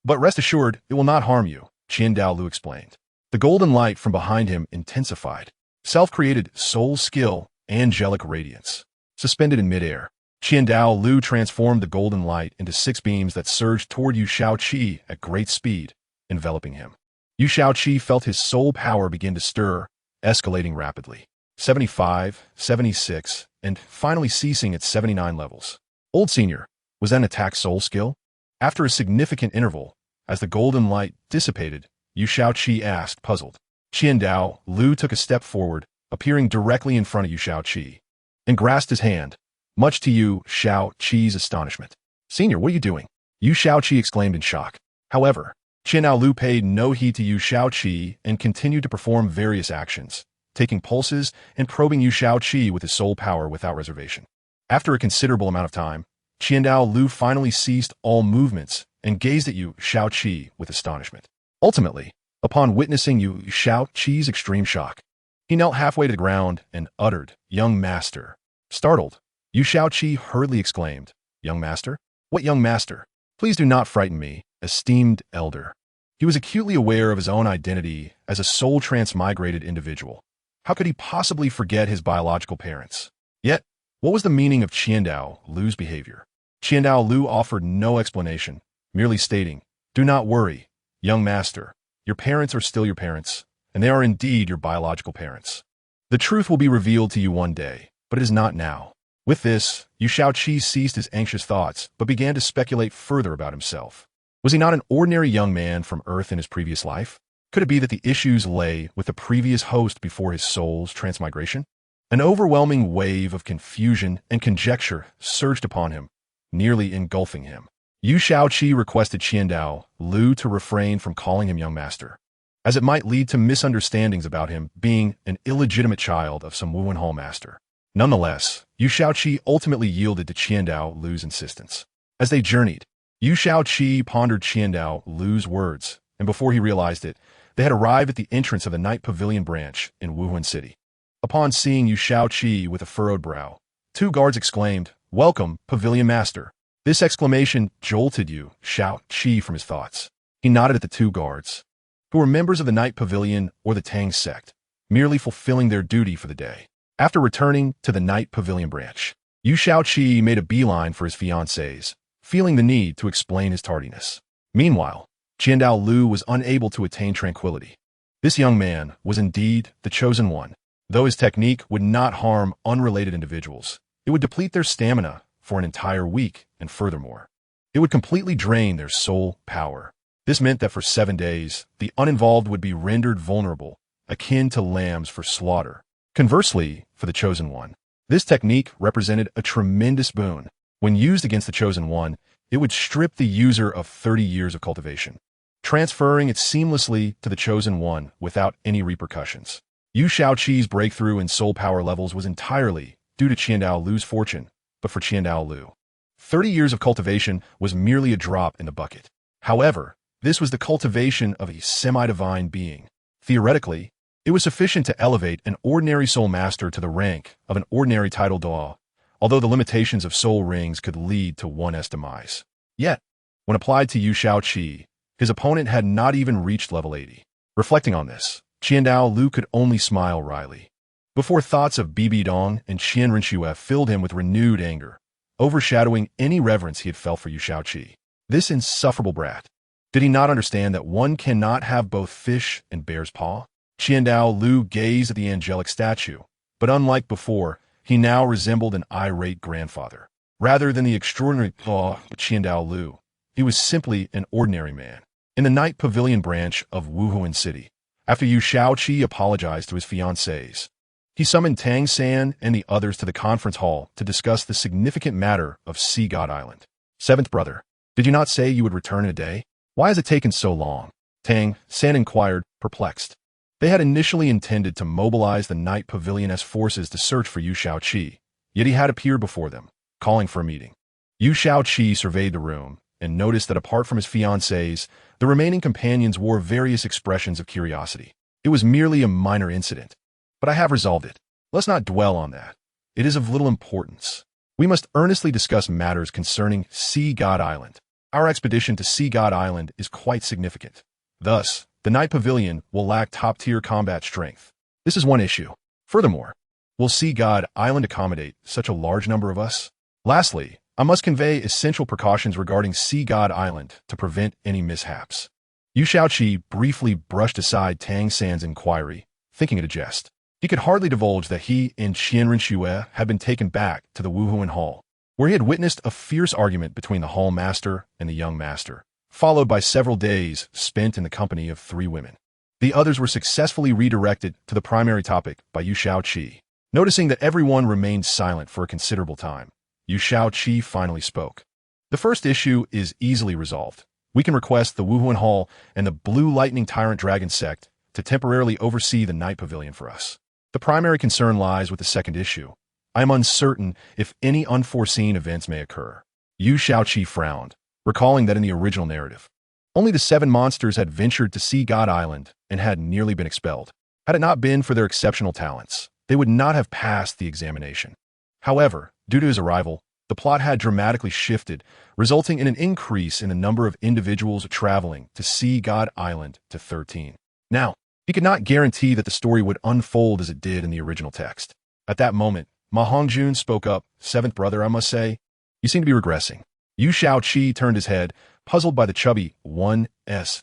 But rest assured, it will not harm you, Dao Lu explained. The golden light from behind him intensified. Self-created soul skill, angelic radiance. Suspended in midair, Dao Lu transformed the golden light into 6 beams that surged toward Yu Shaoqi at great speed, enveloping him. Yu Shaoqi felt his soul power begin to stir, escalating rapidly. 75, 76, and finally ceasing at 79 levels. Old senior, was that an attack soul skill? After a significant interval, as the golden light dissipated, Yu Shaoqi asked, puzzled. Dao Lu took a step forward, appearing directly in front of Yu Shaoqi, and grasped his hand, much to Yu Shaoqi's astonishment. Senior, what are you doing? Yu Shaoqi exclaimed in shock. However, Dao Lu paid no heed to Yu Shaoqi and continued to perform various actions, taking pulses and probing Yu Shaoqi with his soul power without reservation. After a considerable amount of time, Dao Lu finally ceased all movements and gazed at Yu Shaoqi with astonishment. Ultimately, upon witnessing Yu Shaoqi's extreme shock, he knelt halfway to the ground and uttered, young master. Startled, Yu Shaoqi hurriedly exclaimed, young master? What young master? Please do not frighten me, esteemed elder. He was acutely aware of his own identity as a soul transmigrated individual. How could he possibly forget his biological parents? Yet, what was the meaning of Dao Lu's behavior? Dao Lu offered no explanation, merely stating, do not worry, young master. Your parents are still your parents, and they are indeed your biological parents. The truth will be revealed to you one day, but it is not now. With this, Yu Shaoqi ceased his anxious thoughts, but began to speculate further about himself. Was he not an ordinary young man from Earth in his previous life? Could it be that the issues lay with the previous host before his soul's transmigration? An overwhelming wave of confusion and conjecture surged upon him, nearly engulfing him. Yu Shaoqi requested Dao Lu to refrain from calling him young master, as it might lead to misunderstandings about him being an illegitimate child of some Wuhan Hall master. Nonetheless, Yu Shaoqi ultimately yielded to Dao Lu's insistence. As they journeyed, Yu Shaoqi pondered Dao Lu's words, and before he realized it, they had arrived at the entrance of the Night Pavilion branch in Wuhan City. Upon seeing Yu Shaoqi with a furrowed brow, 2 guards exclaimed, welcome, Pavilion Master. This exclamation jolted Yu Shaoqi from his thoughts. He nodded at the 2 guards, who were members of the Night Pavilion or the Tang sect, merely fulfilling their duty for the day. After returning to the Night Pavilion branch, Yu Shaoqi made a beeline for his fiancées, feeling the need to explain his tardiness. Meanwhile, Dao Lu was unable to attain tranquility. This young man was indeed the chosen one. Though his technique would not harm unrelated individuals, it would deplete their stamina for an entire week, and furthermore, it would completely drain their soul power. This meant that for 7 days, the uninvolved would be rendered vulnerable, akin to lambs for slaughter. Conversely, for the chosen one, this technique represented a tremendous boon. When used against the chosen one, it would strip the user of 30 years of cultivation, transferring it seamlessly to the chosen one without any repercussions. Yu Shaoqi's breakthrough in soul power levels was entirely due to Dao Lu's fortune, but for Dao Lu, 30 years of cultivation was merely a drop in the bucket. However, this was the cultivation of a semi-divine being. Theoretically, it was sufficient to elevate an ordinary soul master to the rank of an ordinary title Dalu, although the limitations of soul rings could lead to one's demise. Yet, when applied to Yu Shaoqi, his opponent had not even reached level 80. Reflecting on this, Dao Lu could only smile wryly, before thoughts of Bibi Dong and Qian Rinxue filled him with renewed anger, overshadowing any reverence he had felt for Yu Shaoqi. This insufferable brat. Did he not understand that one cannot have both fish and bear's paw? Dao Lu gazed at the angelic statue, but unlike before, he now resembled an irate grandfather. Rather than the extraordinary Dalu, he was simply an ordinary man. In the night pavilion branch of Wuhuan City, after Yu Shaoqi apologized to his fiancées, he summoned Tang San and the others to the conference hall to discuss the significant matter of Sea God Island. Seventh brother, did you not say you would return in a day? Why has it taken so long? Tang San inquired, perplexed. They had initially intended to mobilize the night pavilion's forces to search for Yu Shaoqi, yet he had appeared before them, calling for a meeting. Yu Shaoqi surveyed the room and noticed that apart from his fiancées, the remaining companions wore various expressions of curiosity. It was merely a minor incident. But I have resolved it. Let's not dwell on that. It is of little importance. We must earnestly discuss matters concerning Sea God Island. Our expedition to Sea God Island is quite significant. Thus, the night pavilion will lack top-tier combat strength. This is one issue. Furthermore, will Sea God Island accommodate such a large number of us? Lastly, I must convey essential precautions regarding Sea God Island to prevent any mishaps. Yu Shaoqi briefly brushed aside Tang San's inquiry, thinking it a jest. He could hardly divulge that he and Qianren Xue had been taken back to the Wuhuan Hall, where he had witnessed a fierce argument between the hall master and the young master, followed by several days spent in the company of 3 women. The others were successfully redirected to the primary topic by Yu Shaoqi. Noticing that everyone remained silent for a considerable time, Yu Shaoqi finally spoke. The first issue is easily resolved. We can request the Wuhuan Hall and the Blue Lightning Tyrant Dragon sect to temporarily oversee the night pavilion for us. The primary concern lies with the second issue. I am uncertain if any unforeseen events may occur. Yu Shaoqi frowned, recalling that in the original narrative, only the 7 monsters had ventured to Sea God Island and had nearly been expelled. Had it not been for their exceptional talents, they would not have passed the examination. However, due to his arrival, the plot had dramatically shifted, resulting in an increase in the number of individuals traveling to Sea God Island to 13. Now, he could not guarantee that the story would unfold as it did in the original text. At that moment, Ma Hongjun spoke up, "Seventh brother, I must say, you seem to be regressing." Yu Shaoqi turned his head, puzzled by the chubby one's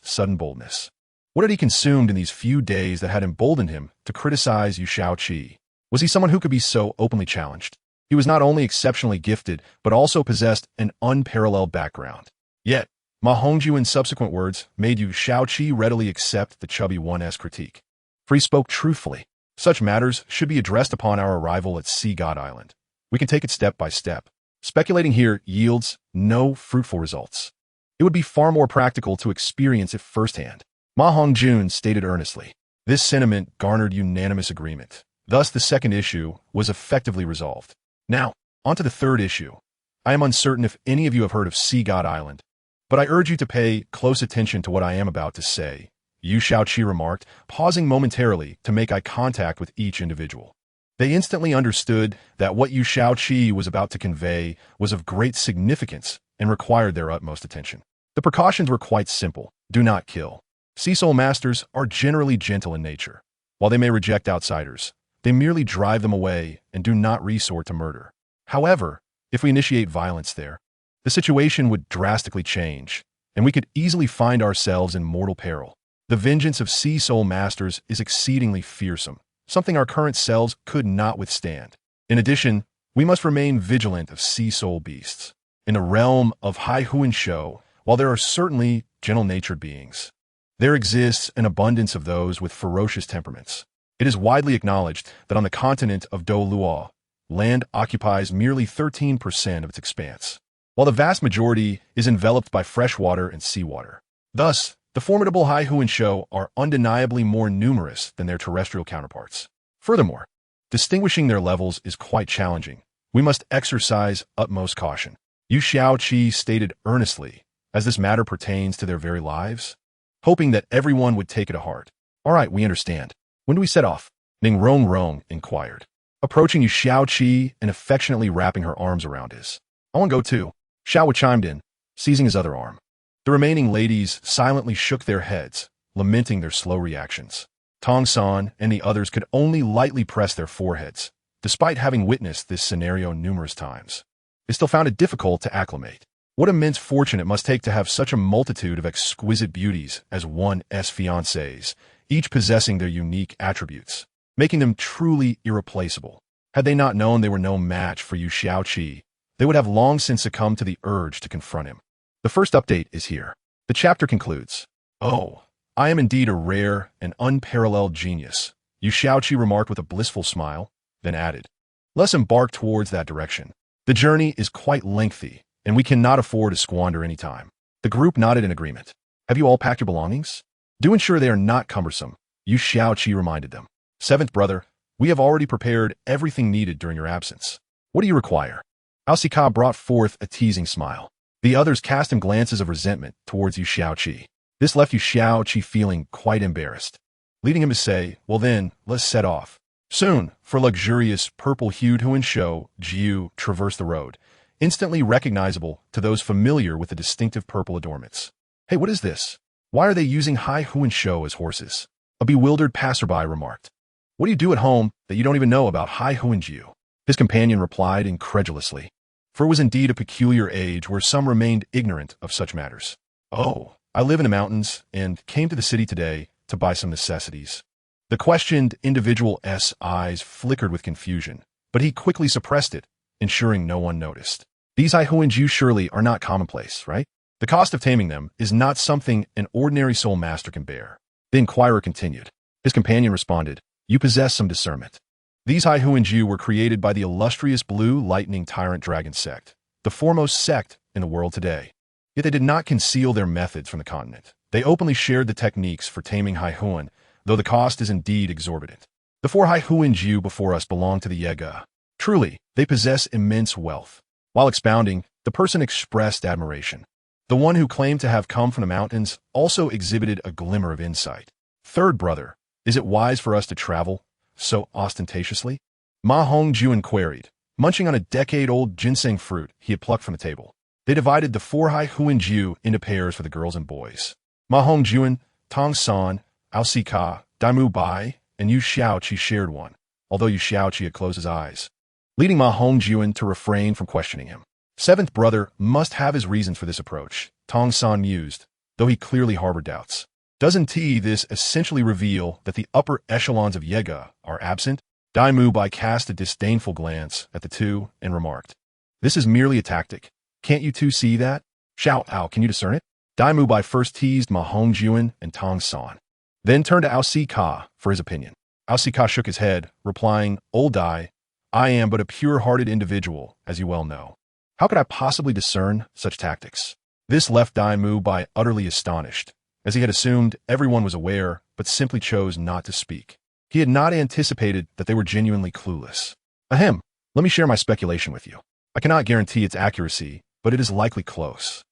sudden boldness. What had he consumed in these few days that had emboldened him to criticize Yu Shaoqi? Was he someone who could be so openly challenged? He was not only exceptionally gifted, but also possessed an unparalleled background. Yet, Ma Hongjuan's subsequent words made Yu Shaoqi readily accept the chubby one's critique. For he spoke truthfully. Such matters should be addressed upon our arrival at Sea God Island. We can take it step by step. Speculating here yields no fruitful results. It would be far more practical to experience it firsthand. Ma Hongjun stated earnestly. This sentiment garnered unanimous agreement. Thus, the second issue was effectively resolved. Now, on to the third issue. I am uncertain if any of you have heard of Sea God Island, but I urge you to pay close attention to what I am about to say, Yu Shaoqi remarked, pausing momentarily to make eye contact with each individual. They instantly understood that what Yu Shaoqi was about to convey was of great significance and required their utmost attention. The precautions were quite simple. Do not kill. Sea Soul Masters are generally gentle in nature. While they may reject outsiders, they merely drive them away and do not resort to murder. However, if we initiate violence there, the situation would drastically change, and we could easily find ourselves in mortal peril. The vengeance of Sea Soul Masters is exceedingly fearsome, something our current selves could not withstand. In addition, we must remain vigilant of Sea Soul beasts. In the realm of Hai Huan Shou, while there are certainly gentle-natured beings, there exists an abundance of those with ferocious temperaments. It is widely acknowledged that on the continent of Douluo, land occupies merely 13% of its expanse, while the vast majority is enveloped by freshwater and seawater. Thus, the formidable Hai Huan Shou are undeniably more numerous than their terrestrial counterparts. Furthermore, distinguishing their levels is quite challenging. We must exercise utmost caution. Yu Shaoqi stated earnestly, as this matter pertains to their very lives, hoping that everyone would take it to heart. All right, we understand. When do we set off? Ning Rong inquired, approaching Yu Shaoqi and affectionately wrapping her arms around his. I want to go too. Xiao chimed in, seizing his other arm. The remaining ladies silently shook their heads, lamenting their slow reactions. Tong San and the others could only lightly press their foreheads, despite having witnessed this scenario numerous times. They still found it difficult to acclimate. What immense fortune it must take to have such a multitude of exquisite beauties as one's fiancées, each possessing their unique attributes, making them truly irreplaceable. Had they not known they were no match for Yu Xiaoqi, they would have long since succumbed to the urge to confront him. The first update is here. The chapter concludes. "Oh, I am indeed a rare and unparalleled genius," Yu Xiaoqi remarked with a blissful smile, then added, "Let's embark towards that direction. The journey is quite lengthy, and we cannot afford to squander any time." The group nodded in agreement. "Have you all packed your belongings? Do ensure they are not cumbersome," Yu Xiaoqi reminded them. "Seventh brother, we have already prepared everything needed during your absence. What do you require?" Alcika brought forth a teasing smile. The others cast him glances of resentment towards Yu Xiaoqi. This left Yu Xiaoqi feeling quite embarrassed, leading him to say, "Well then, let's set off." Soon, for luxurious purple-hued Huan Shou, Jiu traversed the road, instantly recognizable to those familiar with the distinctive purple adornments. "Hey, what is this? Why are they using high Huan Shou as horses?" A bewildered passerby remarked. "What do you do at home that you don't even know about high Huan Jiu?" His companion replied incredulously, for it was indeed a peculiar age where some remained ignorant of such matters. "Oh, I live in the mountains and came to the city today to buy some necessities." The questioned individual's eyes flickered with confusion, but he quickly suppressed it, ensuring no one noticed. "These high Huan Jiu surely are not commonplace, right? The cost of taming them is not something an ordinary soul master can bear." The inquirer continued. His companion responded, "You possess some discernment. These high Huan Jiu were created by the illustrious Blue Lightning Tyrant Dragon sect, the foremost sect in the world today. Yet they did not conceal their methods from the continent. They openly shared the techniques for taming high Huan, though the cost is indeed exorbitant. The 4 high Huan Jiu before us belong to the Yega. Truly, they possess immense wealth." While expounding, the person expressed admiration. The one who claimed to have come from the mountains also exhibited a glimmer of insight. "Third brother, is it wise for us to travel so ostentatiously?" Ma Hongjuan queried, munching on a decade-old ginseng fruit he had plucked from the table. They divided the 4 high Huan Jiu into pairs for the girls and boys. Ma Hongjuan, Tong San, Alcika, Daimu Bai, and Yu Xiaoqi shared one, although Yu Xiaoqi had closed his eyes, leading Ma Hongjuan to refrain from questioning him. "Seventh brother must have his reasons for this approach," Tong San mused, though he clearly harbored doubts. "Doesn't this essentially reveal that the upper echelons of Yega are absent?" Daimu Bai cast a disdainful glance at the two and remarked, "This is merely a tactic. Can't you two see that? Xiao Ao, can you discern it?" Daimu Bai first teased Ma Hongjuan and Tong San, then turned to Alcika for his opinion. Alcika shook his head, replying, "Old Dai, I am but a pure-hearted individual, as you well know. How could I possibly discern such tactics?" This left Daimu Bai utterly astonished, as he had assumed everyone was aware, but simply chose not to speak. He had not anticipated that they were genuinely clueless. "Ahem, let me share my speculation with you. I cannot guarantee its accuracy, but it is likely close.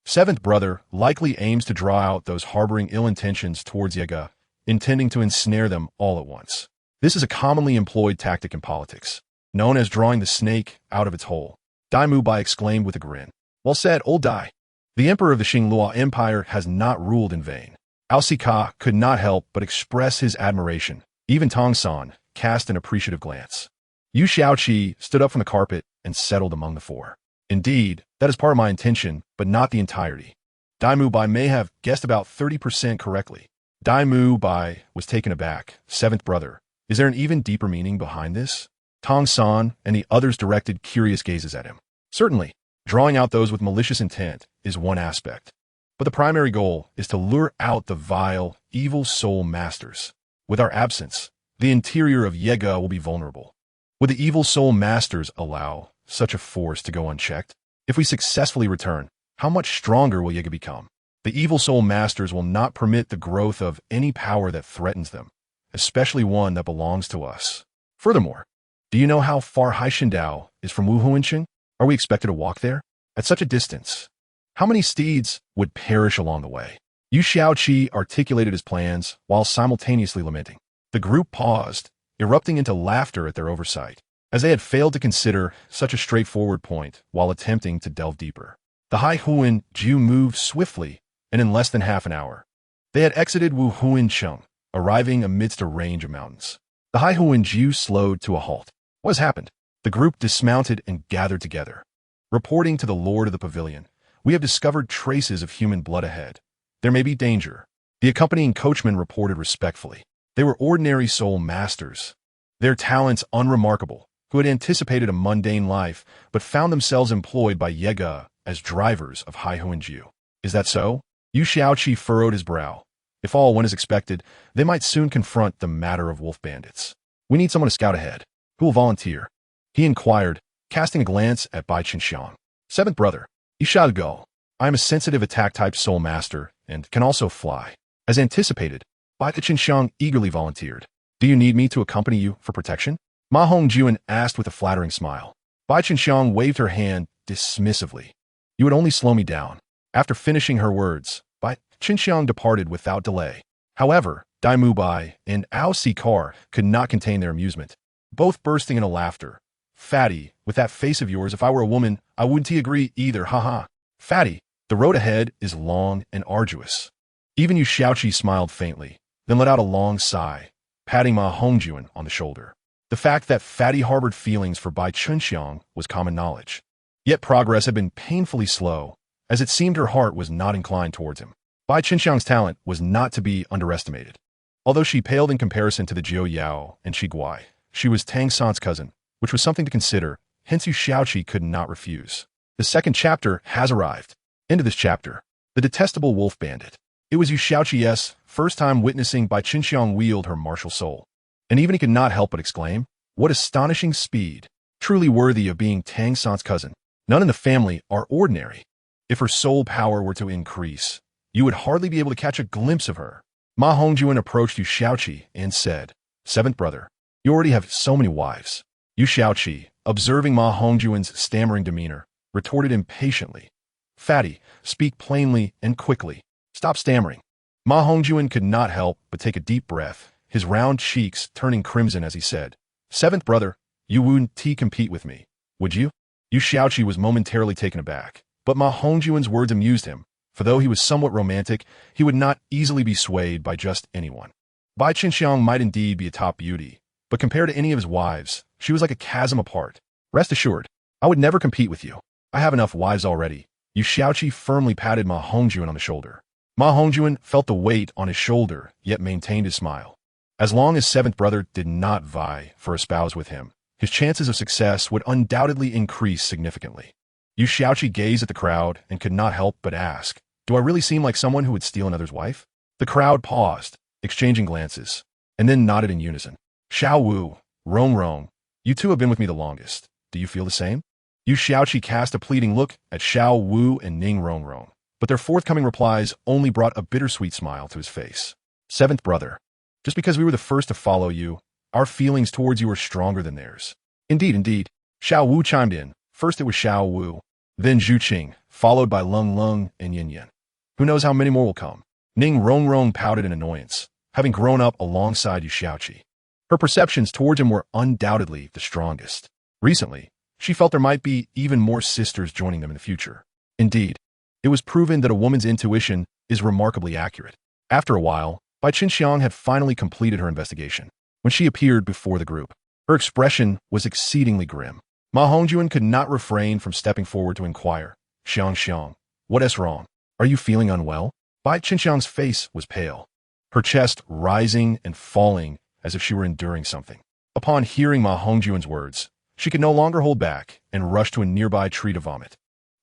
Seventh brother likely aims to draw out those harboring ill intentions towards Yega, intending to ensnare them all at once. This is a commonly employed tactic in politics, known as drawing the snake out of its hole." Daimu Bai exclaimed with a grin. "Well said, old Dai. The emperor of the Xinglua Empire has not ruled in vain." Alcika could not help but express his admiration. Even Tong San cast an appreciative glance. Yu Xiaoqi stood up from the carpet and settled among the 4. "Indeed, that is part of my intention, but not the entirety. Daimu Bai may have guessed about 30% correctly." Daimu Bai was taken aback. "Seventh brother, is there an even deeper meaning behind this?" Tong San and the others directed curious gazes at him. "Certainly, drawing out those with malicious intent is one aspect, but the primary goal is to lure out the vile, evil soul masters. With our absence, the interior of Yega will be vulnerable. Would the evil soul masters allow such a force to go unchecked? If we successfully return, how much stronger will Yega become? The evil soul masters will not permit the growth of any power that threatens them, especially one that belongs to us. Furthermore, do you know how far Haishindao is from Wuhuansheng? Are we expected to walk there? At such a distance, how many steeds would perish along the way?" Yu Xiaoqi articulated his plans while simultaneously lamenting. The group paused, erupting into laughter at their oversight, as they had failed to consider such a straightforward point while attempting to delve deeper. The high Huan Jiu moved swiftly, and in less than half an hour, they had exited Wuhuansheng, arriving amidst a range of mountains. The high Huan Jiu slowed to a halt. What has happened? The group dismounted and gathered together. Reporting to the lord of the pavilion, "We have discovered traces of human blood ahead. There may be danger." The accompanying coachman reported respectfully. They were ordinary soul masters, their talents unremarkable, who had anticipated a mundane life but found themselves employed by Yega as drivers of Haihuanjiu. Is that so? Yu Xiaoqi furrowed his brow. If all went as expected, they might soon confront the matter of wolf bandits. We need someone to scout ahead. Who will volunteer? He inquired, casting a glance at Bai Qinxiang. Seventh brother, you shall go. I am a sensitive attack-type soul master and can also fly. As anticipated, Bai Qinxiang eagerly volunteered. Do you need me to accompany you for protection? Ma Hongjuan asked with a flattering smile. Bai Qinxiang waved her hand dismissively. You would only slow me down. After finishing her words, Bai Qinxiang departed without delay. However, Dai Mubai and Ao Sikar could not contain their amusement, both bursting into laughter. Fatty, with that face of yours, if I were a woman, I wouldn't agree either, haha. Fatty, the road ahead is long and arduous. Even Yu Xiaoqi smiled faintly, then let out a long sigh, patting Ma Hongjuan on the shoulder. The fact that Fatty harbored feelings for Bai Qinxiang was common knowledge. Yet progress had been painfully slow, as it seemed her heart was not inclined towards him. Bai Qinxiang's talent was not to be underestimated. Although she paled in comparison to the Jiu Yao and Qi Guai, she was Tang San's cousin, which was something to consider, hence Yu Xiaoqi could not refuse. The second chapter has arrived. Into this chapter, the detestable wolf bandit. It was Yu Xiaoqi's first time witnessing Bai Qinxiang wield her martial soul. And even he could not help but exclaim, what astonishing speed, truly worthy of being Tang San's cousin. None in the family are ordinary. If her soul power were to increase, you would hardly be able to catch a glimpse of her. Ma Hongjuan approached Yu Xiaoqi and said, Seventh brother, you already have so many wives. Yu Xiaoqi, observing Ma Hongjuan's stammering demeanor, retorted impatiently, Fatty, speak plainly and quickly. Stop stammering. Ma Hongjuan could not help but take a deep breath, his round cheeks turning crimson as he said, Seventh brother, you wouldn't compete with me, would you? Yu Xiaoqi was momentarily taken aback, but Ma Hongjuan's words amused him, for though he was somewhat romantic, he would not easily be swayed by just anyone. Bai Qinxiang might indeed be a top beauty, but compared to any of his wives, she was like a chasm apart. Rest assured, I would never compete with you. I have enough wives already. Yu Xiaoqi firmly patted Ma Hongjuan on the shoulder. Ma Hongjuan felt the weight on his shoulder, yet maintained his smile. As long as seventh brother did not vie for a spouse with him, his chances of success would undoubtedly increase significantly. Yu Xiaoqi gazed at the crowd and could not help but ask, do I really seem like someone who would steal another's wife? The crowd paused, exchanging glances, and then nodded in unison. Xiao Wu, Rong, you two have been with me the longest. Do you feel the same? Yu Xiaoqi cast a pleading look at Xiao Wu and Ning Rong, but their forthcoming replies only brought a bittersweet smile to his face. Seventh brother, just because we were the first to follow you, our feelings towards you are stronger than theirs. Indeed, Xiao Wu chimed in. First it was Xiao Wu, then Zhu Qing, followed by Lung and Yin Yin. Who knows how many more will come? Ning Rong pouted in annoyance, having grown up alongside Yu Xiaoqi. Her perceptions towards him were undoubtedly the strongest. Recently, she felt there might be even more sisters joining them in the future. Indeed, it was proven that a woman's intuition is remarkably accurate. After a while, Bai Qinxiang had finally completed her investigation. When she appeared before the group, her expression was exceedingly grim. Ma Hongjuan could not refrain from stepping forward to inquire, Xiang, what is wrong? Are you feeling unwell? Bai Qinxiang's face was pale, her chest rising and falling as if she were enduring something. Upon hearing Ma Hongjuan's words, she could no longer hold back and rushed to a nearby tree to vomit.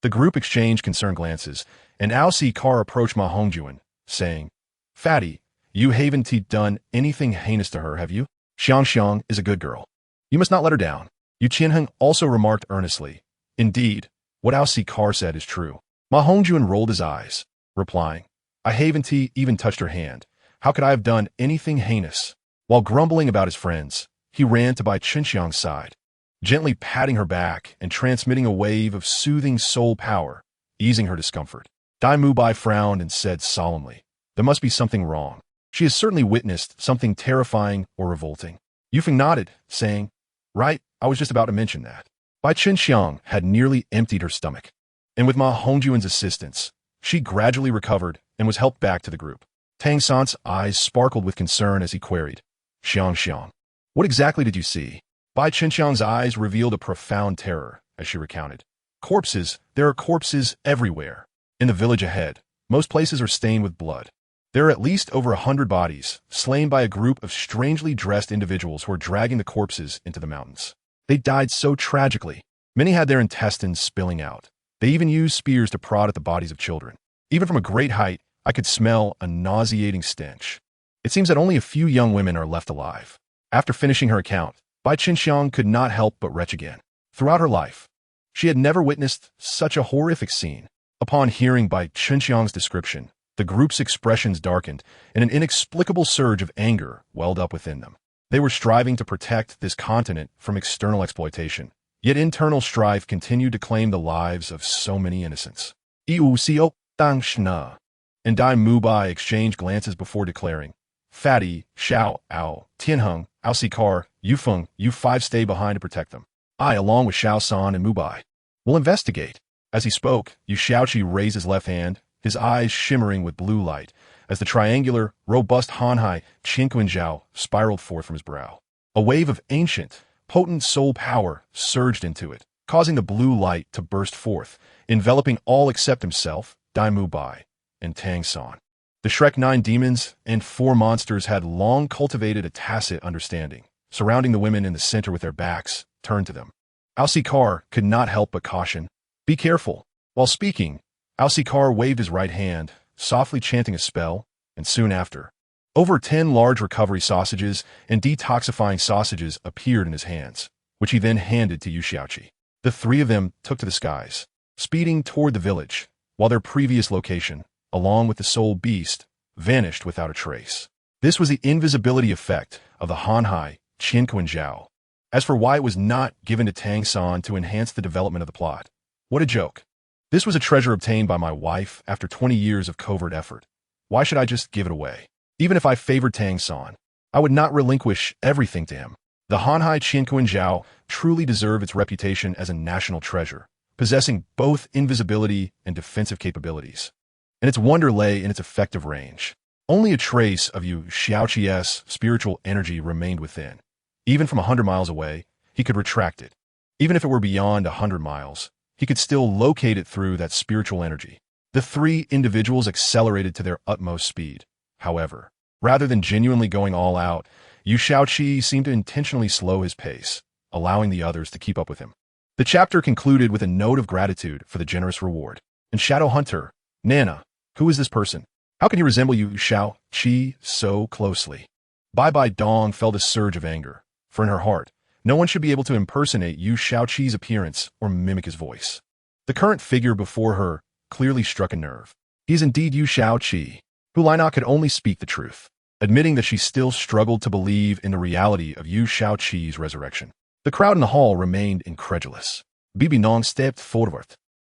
The group exchanged concerned glances, and Ao Sikar approached Ma Hongjuan, saying, Fatty, you haven't done anything heinous to her, have you? Xiang is a good girl. You must not let her down. Yu Qianheng also remarked earnestly, Indeed, what Ao Sikar said is true. Ma Hongjuan rolled his eyes, replying, I haven't even touched her hand. How could I have done anything heinous? While grumbling about his friends, he ran to Bai Qinxiang's side, gently patting her back and transmitting a wave of soothing soul power, easing her discomfort. Dai Mubai frowned and said solemnly, There must be something wrong. She has certainly witnessed something terrifying or revolting. Yufeng nodded, saying, Right, I was just about to mention that. Bai Qinxiang had nearly emptied her stomach, and with Ma Hongjuan's assistance, she gradually recovered and was helped back to the group. Tang San's eyes sparkled with concern as he queried, Xiang, what exactly did you see? Bai Qinxiang's eyes revealed a profound terror as she recounted. Corpses, there are corpses everywhere. In the village ahead, most places are stained with blood. There are at least over 100 bodies, slain by a group of strangely dressed individuals who are dragging the corpses into the mountains. They died so tragically. Many had their intestines spilling out. They even used spears to prod at the bodies of children. Even from a great height, I could smell a nauseating stench. It seems that only a few young women are left alive. After finishing her account, Bai Qinxiang could not help but retch again. Throughout her life, she had never witnessed such a horrific scene. Upon hearing Bai Qinxiang's description, the group's expressions darkened, and an inexplicable surge of anger welled up within them. They were striving to protect this continent from external exploitation, yet internal strife continued to claim the lives of so many innocents. Yu Xiao Dang Shna and Dai Mubai exchanged glances before declaring, Fatty, Xiao, Ao, Tianheng, Ao Sikar, Yufeng, you five stay behind to protect them. I, along with Xiao San and Mubai, will investigate. As he spoke, Yu Xiaoqi raised his left hand, his eyes shimmering with blue light, as the triangular, robust Hanhai Qinquanzhao spiraled forth from his brow. A wave of ancient, potent soul power surged into it, causing the blue light to burst forth, enveloping all except himself, Dai Mubai, and Tang San. The Shrek 9 demons and 4 monsters had long cultivated a tacit understanding, surrounding the women in the center with their backs turned to them. Alcikar could not help but caution, be careful. While speaking, Alcikar waved his right hand, softly chanting a spell, and soon after, over 10 large recovery sausages and detoxifying sausages appeared in his hands, which he then handed to Yu Xiaoqi. The 3 of them took to the skies, speeding toward the village, while their previous location, along with the soul beast, vanished without a trace. This was the invisibility effect of the Hanhai Qinquanzhao. As for why it was not given to Tang San to enhance the development of the plot, what a joke. This was a treasure obtained by my wife after 20 years of covert effort. Why should I just give it away? Even if I favored Tang San, I would not relinquish everything to him. The Hanhai Qinquanzhao truly deserved its reputation as a national treasure, possessing both invisibility and defensive capabilities. And its wonder lay in its effective range. Only a trace of Yu Xiaoqi's spiritual energy remained within. Even from 100 miles away, he could retract it. Even if it were beyond 100 miles, he could still locate it through that spiritual energy. The 3 individuals accelerated to their utmost speed. However, rather than genuinely going all out, Yu Xiaoqi seemed to intentionally slow his pace, allowing the others to keep up with him. The chapter concluded with a note of gratitude for the generous reward. And Shadow Hunter, Nana, who is this person? How can he resemble Yu Xiaoqi so closely? Bai Dong felt a surge of anger, for in her heart, no one should be able to impersonate Yu Xiaoqi's appearance or mimic his voice. The current figure before her clearly struck a nerve. He is indeed Yu Xiaoqi. Hulina could only speak the truth, admitting that she still struggled to believe in the reality of Yu Xiaoqi's resurrection. The crowd in the hall remained incredulous. Bibi Nong stepped forward,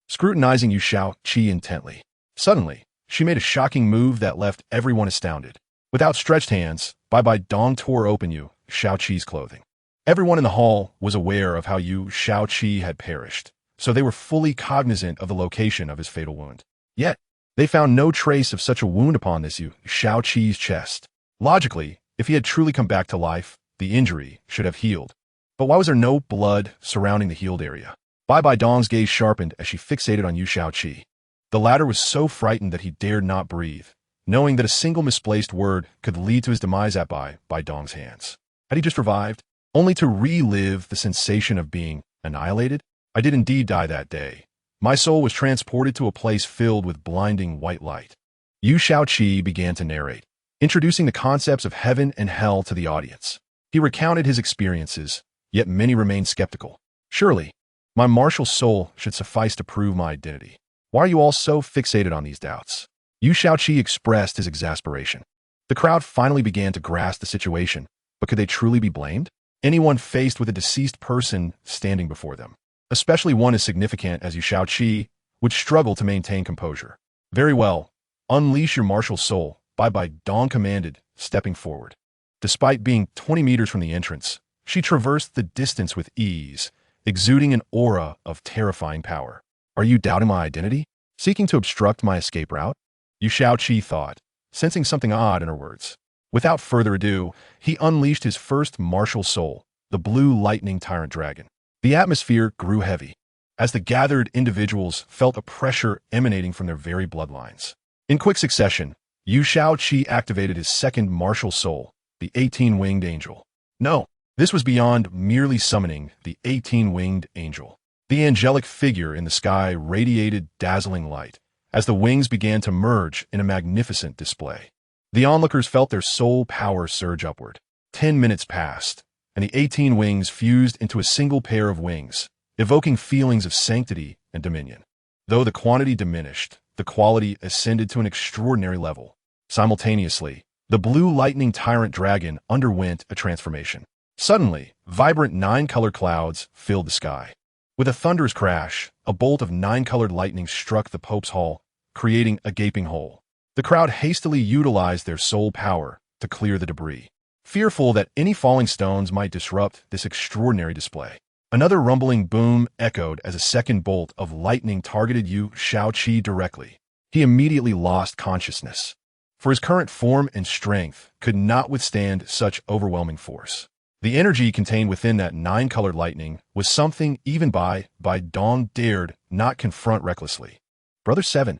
scrutinizing Yu Xiaoqi intently. Suddenly, she made a shocking move that left everyone astounded. With outstretched hands, Bai Dong tore open Yu Xiaoqi's clothing. Everyone in the hall was aware of how Yu Xiaoqi had perished, so they were fully cognizant of the location of his fatal wound. Yet, they found no trace of such a wound upon this Yu Xiaoqi's chest. Logically, if he had truly come back to life, the injury should have healed. But why was there no blood surrounding the healed area? Bai Dong's gaze sharpened as she fixated on Yu Xiaoqi. The latter was so frightened that he dared not breathe, knowing that a single misplaced word could lead to his demise at Bai Dong's hands. Had he just revived, only to relive the sensation of being annihilated? I did indeed die that day. My soul was transported to a place filled with blinding white light. Yu Xiaoqi began to narrate, introducing the concepts of heaven and hell to the audience. He recounted his experiences, yet many remained skeptical. Surely, my martial soul should suffice to prove my identity. Why are you all so fixated on these doubts? Yu Xiaoqi expressed his exasperation. The crowd finally began to grasp the situation, but could they truly be blamed? Anyone faced with a deceased person standing before them, especially one as significant as Yu Xiaoqi, would struggle to maintain composure. Very well, unleash your martial soul, Bai Dong commanded, stepping forward. Despite being 20 meters from the entrance, she traversed the distance with ease, exuding an aura of terrifying power. Are you doubting my identity? Seeking to obstruct my escape route? Yu Xiaoqi thought, sensing something odd in her words. Without further ado, he unleashed his first martial soul, the blue lightning tyrant dragon. The atmosphere grew heavy, as the gathered individuals felt a pressure emanating from their very bloodlines. In quick succession, Yu Xiaoqi activated his second martial soul, the 18-winged angel. No, This was beyond merely summoning the 18-winged angel. The angelic figure in the sky radiated dazzling light as the wings began to merge in a magnificent display. The onlookers felt their soul power surge upward. 10 minutes passed, and the 18 wings fused into a single pair of wings, evoking feelings of sanctity and dominion. Though the quantity diminished, the quality ascended to an extraordinary level. Simultaneously, the blue lightning tyrant dragon underwent a transformation. Suddenly, vibrant 9-color clouds filled the sky. With a thunderous crash, a bolt of 9-colored lightning struck the Pope's hall, creating a gaping hole. The crowd hastily utilized their soul power to clear the debris, fearful that any falling stones might disrupt this extraordinary display. Another rumbling boom echoed as a second bolt of lightning targeted Yu Shaoqi directly. He immediately lost consciousness, for his current form and strength could not withstand such overwhelming force. The energy contained within that 9-colored lightning was something even Bai Dong dared not confront recklessly. Brother 7.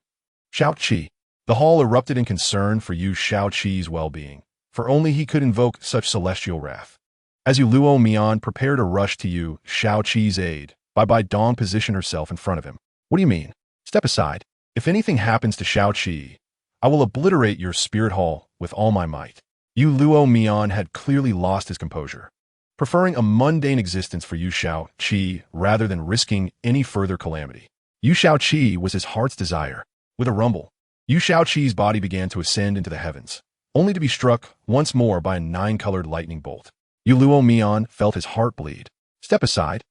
Shaoqi. The hall erupted in concern for Yu Shaoqi's well-being, for only he could invoke such celestial wrath. As Luo Mian prepared to rush to Yu Shaoqi's aid, Bai Dong positioned herself in front of him. What do you mean? Step aside. If anything happens to Shaoqi, I will obliterate your spirit hall with all my might. Yu Luo Mian had clearly lost his composure, preferring a mundane existence for Yu Shaoqi rather than risking any further calamity. Yu Shaoqi was his heart's desire. With a rumble, Yu Shaoqi's body began to ascend into the heavens, only to be struck once more by a 9-colored lightning bolt. Yu Luo Mian felt his heart bleed. Step aside.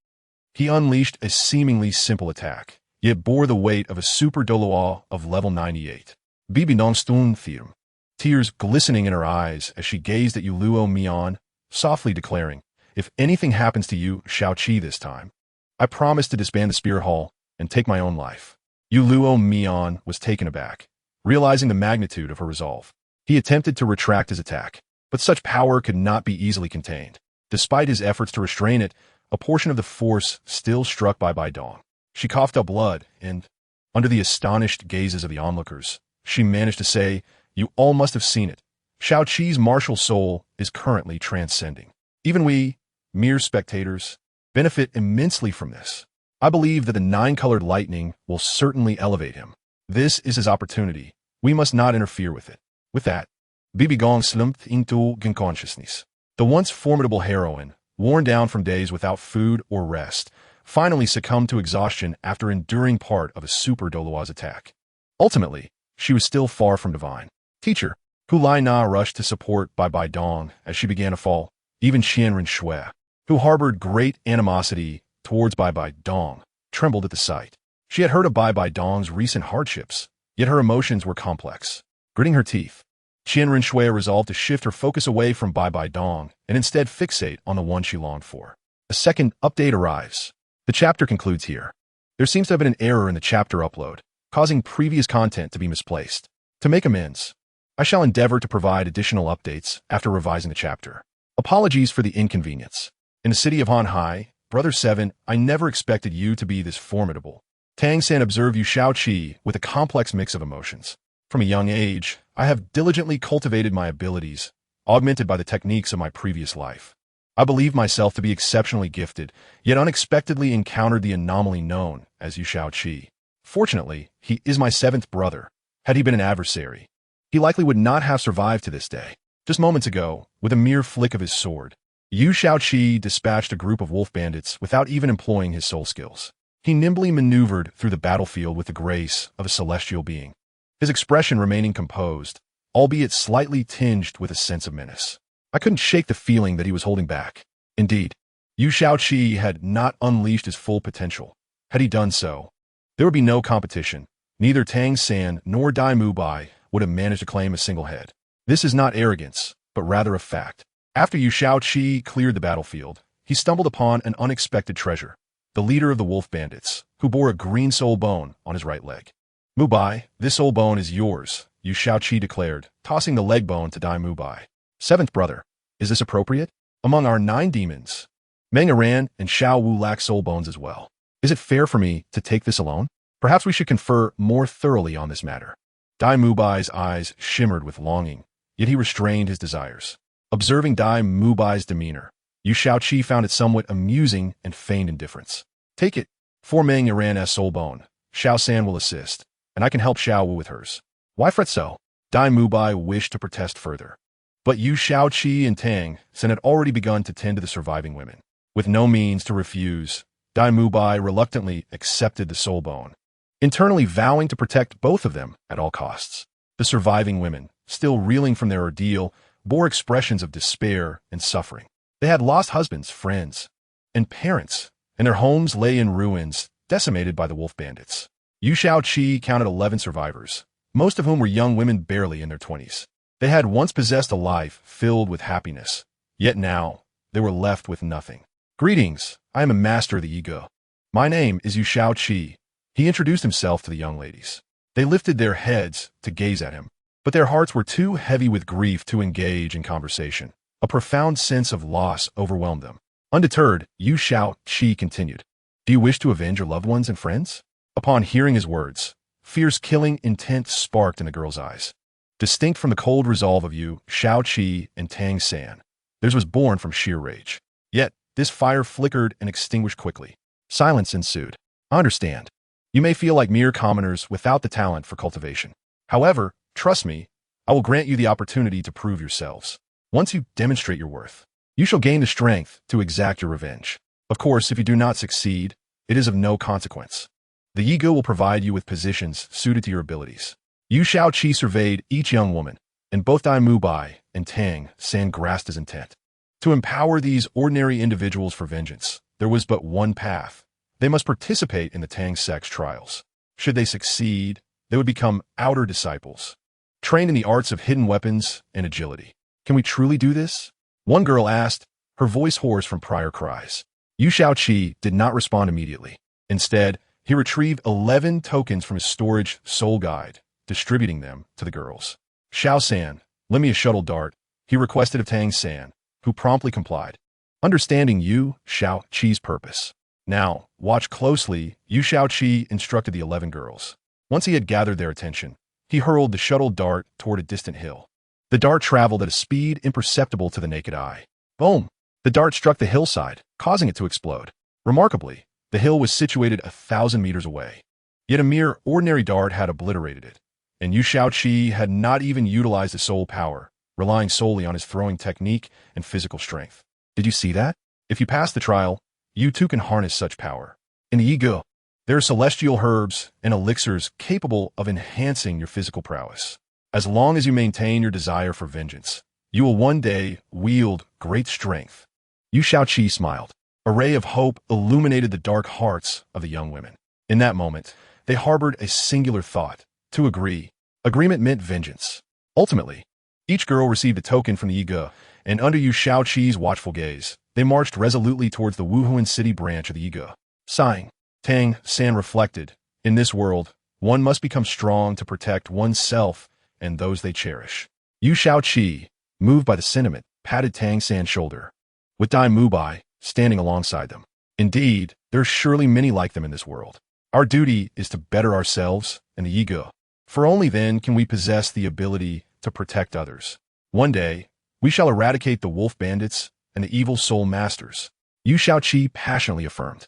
He unleashed a seemingly simple attack, yet bore the weight of a super Douluo of level 98. Bibi non stun theorem. Tears glistening in her eyes as she gazed at Yu Luo Mian, softly declaring, if anything happens to Yu Shaoqi this time, I promise to disband the Spirit Hall and take my own life. Yu Luo Mian was taken aback, realizing the magnitude of her resolve. He attempted to retract his attack, but such power could not be easily contained. Despite his efforts to restrain it, a portion of the force still struck Bai Dong. She coughed up blood, and, under the astonished gazes of the onlookers, she managed to say, you all must have seen it. Shaoqi's martial soul is currently transcending. Even we, mere spectators, benefit immensely from this. I believe that the 9-colored lightning will certainly elevate him. This is his opportunity. We must not interfere with it. With that, Bibi Gong slumped into unconsciousness. The once formidable heroine, worn down from days without food or rest, finally succumbed to exhaustion after enduring part of a super Douluo's attack. Ultimately, she was still far from divine. Teacher, Hu Lai Na rushed to support Bai Dong as she began to fall. Even Qianren Shui, who harbored great animosity towards Bai Dong, trembled at the sight. She had heard of Bai Dong's recent hardships, yet her emotions were complex. Gritting her teeth, Qianren Shui resolved to shift her focus away from Bai Dong and instead fixate on the one she longed for. A second update arrives. The chapter concludes here. There seems to have been an error in the chapter upload, causing previous content to be misplaced. To make amends, I shall endeavor to provide additional updates after revising the chapter. Apologies for the inconvenience. In the city of Hanhai, Brother 7, I never expected you to be this formidable. Tang San observed Yu Shaoqi with a complex mix of emotions. From a young age, I have diligently cultivated my abilities, augmented by the techniques of my previous life. I believe myself to be exceptionally gifted, yet unexpectedly encountered the anomaly known as Yu Shaoqi. Fortunately, he is my 7th brother. Had he been an adversary, he likely would not have survived to this day. Just moments ago, with a mere flick of his sword, Yu Shaoqi dispatched a group of wolf bandits without even employing his soul skills. He nimbly maneuvered through the battlefield with the grace of a celestial being, his expression remaining composed, albeit slightly tinged with a sense of menace. I couldn't shake the feeling that he was holding back. Indeed, Yu Shaoqi had not unleashed his full potential. Had he done so, there would be no competition. Neither Tang San nor Dai Mubai would have managed to claim a single head. This is not arrogance, but rather a fact. After Yu Shaoqi cleared the battlefield, he stumbled upon an unexpected treasure, the leader of the wolf bandits, who bore a green soul bone on his right leg. Mubai, this soul bone is yours, Yu Shaoqi declared, tossing the leg bone to Dai Mubai. 7th brother, is this appropriate? Among our 9 demons, Meng Aran and Xiao Wu lack soul bones as well. Is it fair for me to take this alone? Perhaps we should confer more thoroughly on this matter. Dai Mubai's eyes shimmered with longing, yet he restrained his desires. Observing Dai Mubai's demeanor, Yu Shaoqi found it somewhat amusing and feigned indifference. Take it. For Meng Iran's soul bone, Xiao San will assist, and I can help Xiao Wu with hers. Why fret so? Dai Mubai wished to protest further. But Yu Shaoqi and Tang Sen had already begun to tend to the surviving women. With no means to refuse, Dai Mubai reluctantly accepted the soul bone, internally vowing to protect both of them at all costs. The surviving women, still reeling from their ordeal, bore expressions of despair and suffering. They had lost husbands, friends, and parents, and their homes lay in ruins, decimated by the wolf bandits. Yu Shaoqi counted 11 survivors, most of whom were young women barely in their 20s. They had once possessed a life filled with happiness, yet now they were left with nothing. Greetings, I am a master of the ego. My name is Yu Shaoqi. He introduced himself to the young ladies. They lifted their heads to gaze at him, but their hearts were too heavy with grief to engage in conversation. A profound sense of loss overwhelmed them. Undeterred, Yu Shaoqi continued, "Do you wish to avenge your loved ones and friends?" Upon hearing his words, fierce killing intent sparked in the girl's eyes. Distinct from the cold resolve of Yu Shaoqi and Tang San, theirs was born from sheer rage. Yet, this fire flickered and extinguished quickly. Silence ensued. I understand. You may feel like mere commoners without the talent for cultivation. However, trust me, I will grant you the opportunity to prove yourselves. Once you demonstrate your worth, you shall gain the strength to exact your revenge. Of course, if you do not succeed, it is of no consequence. The ego will provide you with positions suited to your abilities. Yu Shaoqi surveyed each young woman, and both Dai Mubai and Tang San grasped his intent. To empower these ordinary individuals for vengeance, there was but one path. They must participate in the Tang sect's trials. Should they succeed, they would become outer disciples, trained in the arts of hidden weapons and agility. Can we truly do this? One girl asked, her voice hoarse from prior cries. Yu Shaoqi did not respond immediately. Instead, he retrieved 11 tokens from his storage soul guide, distributing them to the girls. Xiao San, lend me a shuttle dart, he requested of Tang San, who promptly complied, understanding Yu Shaoqi's purpose. Now, watch closely, Yu Shaoqi instructed the 11 girls. Once he had gathered their attention, he hurled the shuttle dart toward a distant hill. The dart traveled at a speed imperceptible to the naked eye. Boom! The dart struck the hillside, causing it to explode. Remarkably, the hill was situated 1,000 meters away. Yet a mere ordinary dart had obliterated it, and Yu Shaoqi had not even utilized his soul power, relying solely on his throwing technique and physical strength. Did you see that? If you pass the trial, you too can harness such power. In the ego, there are celestial herbs and elixirs capable of enhancing your physical prowess. As long as you maintain your desire for vengeance, you will one day wield great strength. Yu Shaoqi smiled. A ray of hope illuminated the dark hearts of the young women. In that moment, they harbored a singular thought: to agree. Agreement meant vengeance. Ultimately, each girl received a token from the ego, and under Yu Shaoqi's watchful gaze, they marched resolutely towards the Wuhuan city branch of the ego. Sighing, Tang San reflected, in this world, one must become strong to protect oneself and those they cherish. Yu Shaoqi, moved by the sentiment, patted Tang San's shoulder, with Dai Mubai standing alongside them. Indeed, there are surely many like them in this world. Our duty is to better ourselves and the ego, for only then can we possess the ability to protect others. One day, we shall eradicate the wolf bandits and the evil soul masters, Yu Shaoqi passionately affirmed.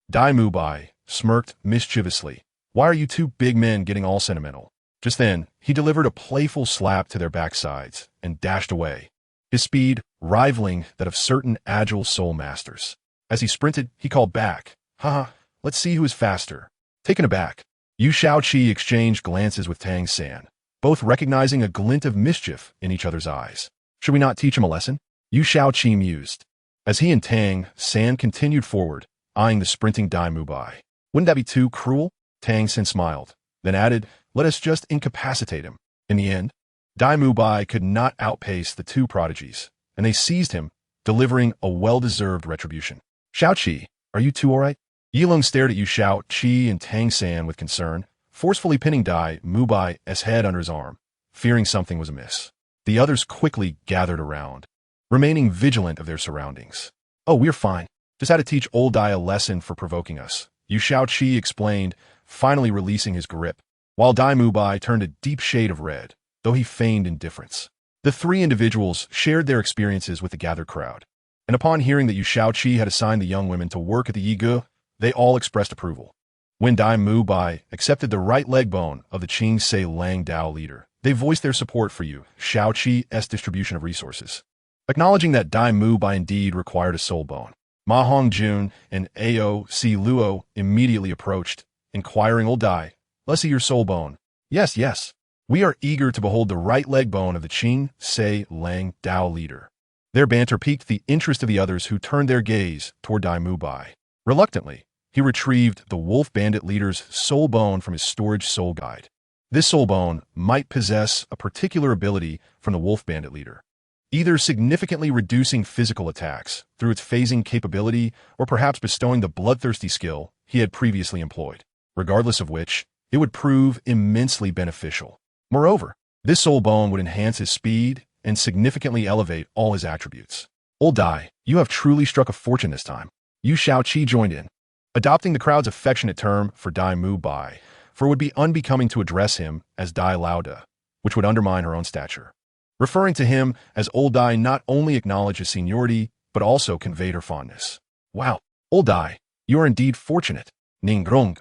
Dai Mubai smirked mischievously. Why are you two big men getting all sentimental? Just then, he delivered a playful slap to their backsides and dashed away, his speed rivaling that of certain agile soul masters. As he sprinted, he called back, "Haha, let's see who is faster." Taken aback, Yu Shaoqi exchanged glances with Tang San, both recognizing a glint of mischief in each other's eyes. Should we not teach him a lesson? Yu Shaoqi mused, as he and Tang San continued forward, eyeing the sprinting Dai Mubai. Wouldn't that be too cruel? Tang San smiled, then added, let us just incapacitate him. In the end, Dai Mubai could not outpace the two prodigies, and they seized him, delivering a well-deserved retribution. Shaoqi, are you two all right? Yilong stared at Yu Shaoqi and Tang San with concern, forcefully pinning Dai Mubai's head under his arm, fearing something was amiss. The others quickly gathered around, remaining vigilant of their surroundings. Oh, we're fine. Just had to teach old Dai a lesson for provoking us, Yu Shaoqi explained, finally releasing his grip, while Dai Mubai turned a deep shade of red, though he feigned indifference. The three individuals shared their experiences with the gathered crowd. And upon hearing that Yu Shaoqi had assigned the young women to work at the Yigu, they all expressed approval. When Dai Mu Bai accepted the right leg bone of the Qing Se Lang Dao leader, they voiced their support for Yu Shaoqi's distribution of resources. Acknowledging that Dai Mu Bai indeed required a soul bone, Ma Hongjun and Ao Si Luo immediately approached, inquiring, "Old Dai, let's see your soul bone." "Yes, yes. We are eager to behold the right leg bone of the Qing Se Lang Dao leader." Their banter piqued the interest of the others, who turned their gaze toward Dai Mu Bai. Reluctantly, he retrieved the wolf bandit leader's soul bone from his storage soul guide. This soul bone might possess a particular ability from the wolf bandit leader, either significantly reducing physical attacks through its phasing capability or perhaps bestowing the bloodthirsty skill he had previously employed, regardless of which, it would prove immensely beneficial. Moreover, this soul bone would enhance his speed and significantly elevate all his attributes. "Old Dai, you have truly struck a fortune this time." Yu Shaoqi joined in, adopting the crowd's affectionate term for Dai Mu Bai, for it would be unbecoming to address him as Dai Lauda, which would undermine her own stature. Referring to him as Old Dai not only acknowledged his seniority, but also conveyed her fondness. "Wow, Old Dai, you are indeed fortunate." Ning rong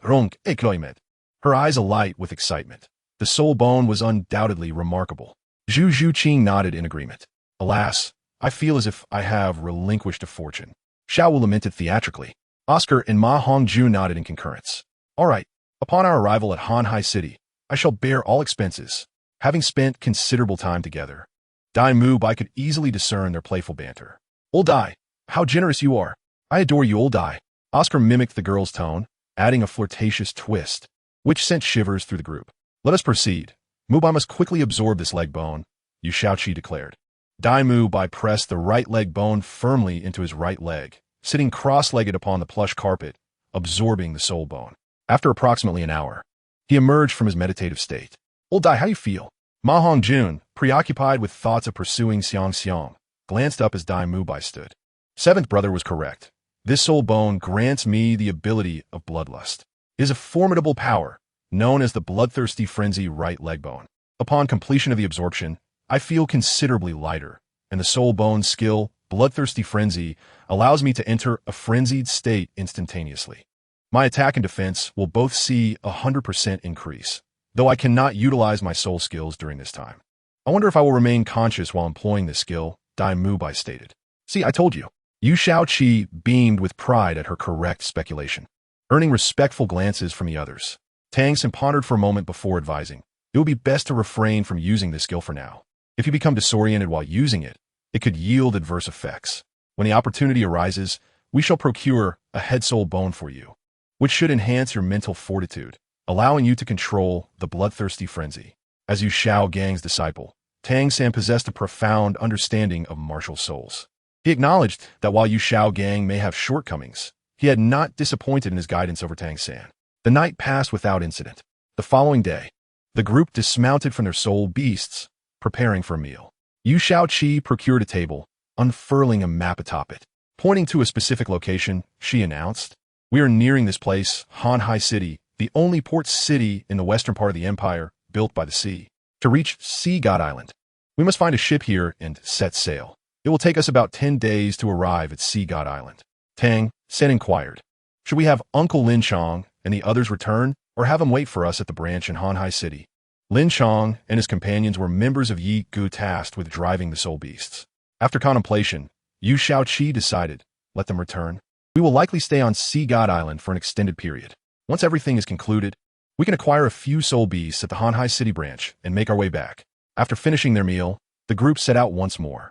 ekloimet. Her eyes alight with excitement. The soul bone was undoubtedly remarkable. Zhu Zhuqing nodded in agreement. "Alas, I feel as if I have relinquished a fortune." Xiao Wu lamented theatrically. Oscar and Ma Hongjun nodded in concurrence. "All right, upon our arrival at Hanhai City, I shall bear all expenses." Having spent considerable time together, Dai Mu Bai could easily discern their playful banter. "Old Dai, how generous you are." "I adore you, Old Dai." Oscar mimicked the girl's tone, adding a flirtatious twist, which sent shivers through the group. "Let us proceed. Mu Bai must quickly absorb this leg bone," Yu Shaoqi declared. Dai Mu Bai pressed the right leg bone firmly into his right leg, sitting cross-legged upon the plush carpet, absorbing the soul bone. After approximately an hour, he emerged from his meditative state. "Old Dai, how you feel?" Ma Hongjun, preoccupied with thoughts of pursuing Xiang Xiang, glanced up as Dai Mu Bai stood. Seventh brother was correct. This soul bone grants me the ability of bloodlust. It is a formidable power, known as the bloodthirsty frenzy right leg bone. Upon completion of the absorption, I feel considerably lighter, and the soul bone skill, bloodthirsty frenzy, allows me to enter a frenzied state instantaneously. My attack and defense will both see a 100% increase, though I cannot utilize my soul skills during this time. I wonder if I will remain conscious while employing this skill, Dai Mu Bai stated. "See, I told you." Yu Shaoqi beamed with pride at her correct speculation, earning respectful glances from the others. Tang San pondered for a moment before advising, "It would be best to refrain from using this skill for now. If you become disoriented while using it, it could yield adverse effects. When the opportunity arises, we shall procure a head soul bone for you, which should enhance your mental fortitude, allowing you to control the bloodthirsty frenzy." As Yu Shao Gang's disciple, Tang San possessed a profound understanding of martial souls. He acknowledged that while Yu Shao Gang may have shortcomings, he had not disappointed in his guidance over Tang San. The night passed without incident. The following day, the group dismounted from their soul beasts, preparing for a meal. Yu Shaoqi procured a table, unfurling a map atop it. Pointing to a specific location, she announced, "We are nearing this place, Hanhai City, the only port city in the western part of the empire built by the sea. To reach Sea God Island, we must find a ship here and set sail. It will take us about 10 days to arrive at Sea God Island." Tang San inquired, "Should we have Uncle Lin Chong and the others return, or have him wait for us at the branch in Hanhai City?" Lin Chong and his companions were members of Yi Gu tasked with driving the soul beasts. After contemplation, Yu Shaoqi decided, "Let them return. We will likely stay on Sea God Island for an extended period. Once everything is concluded, we can acquire a few soul beasts at the Hanhai City branch and make our way back." After finishing their meal, the group set out once more.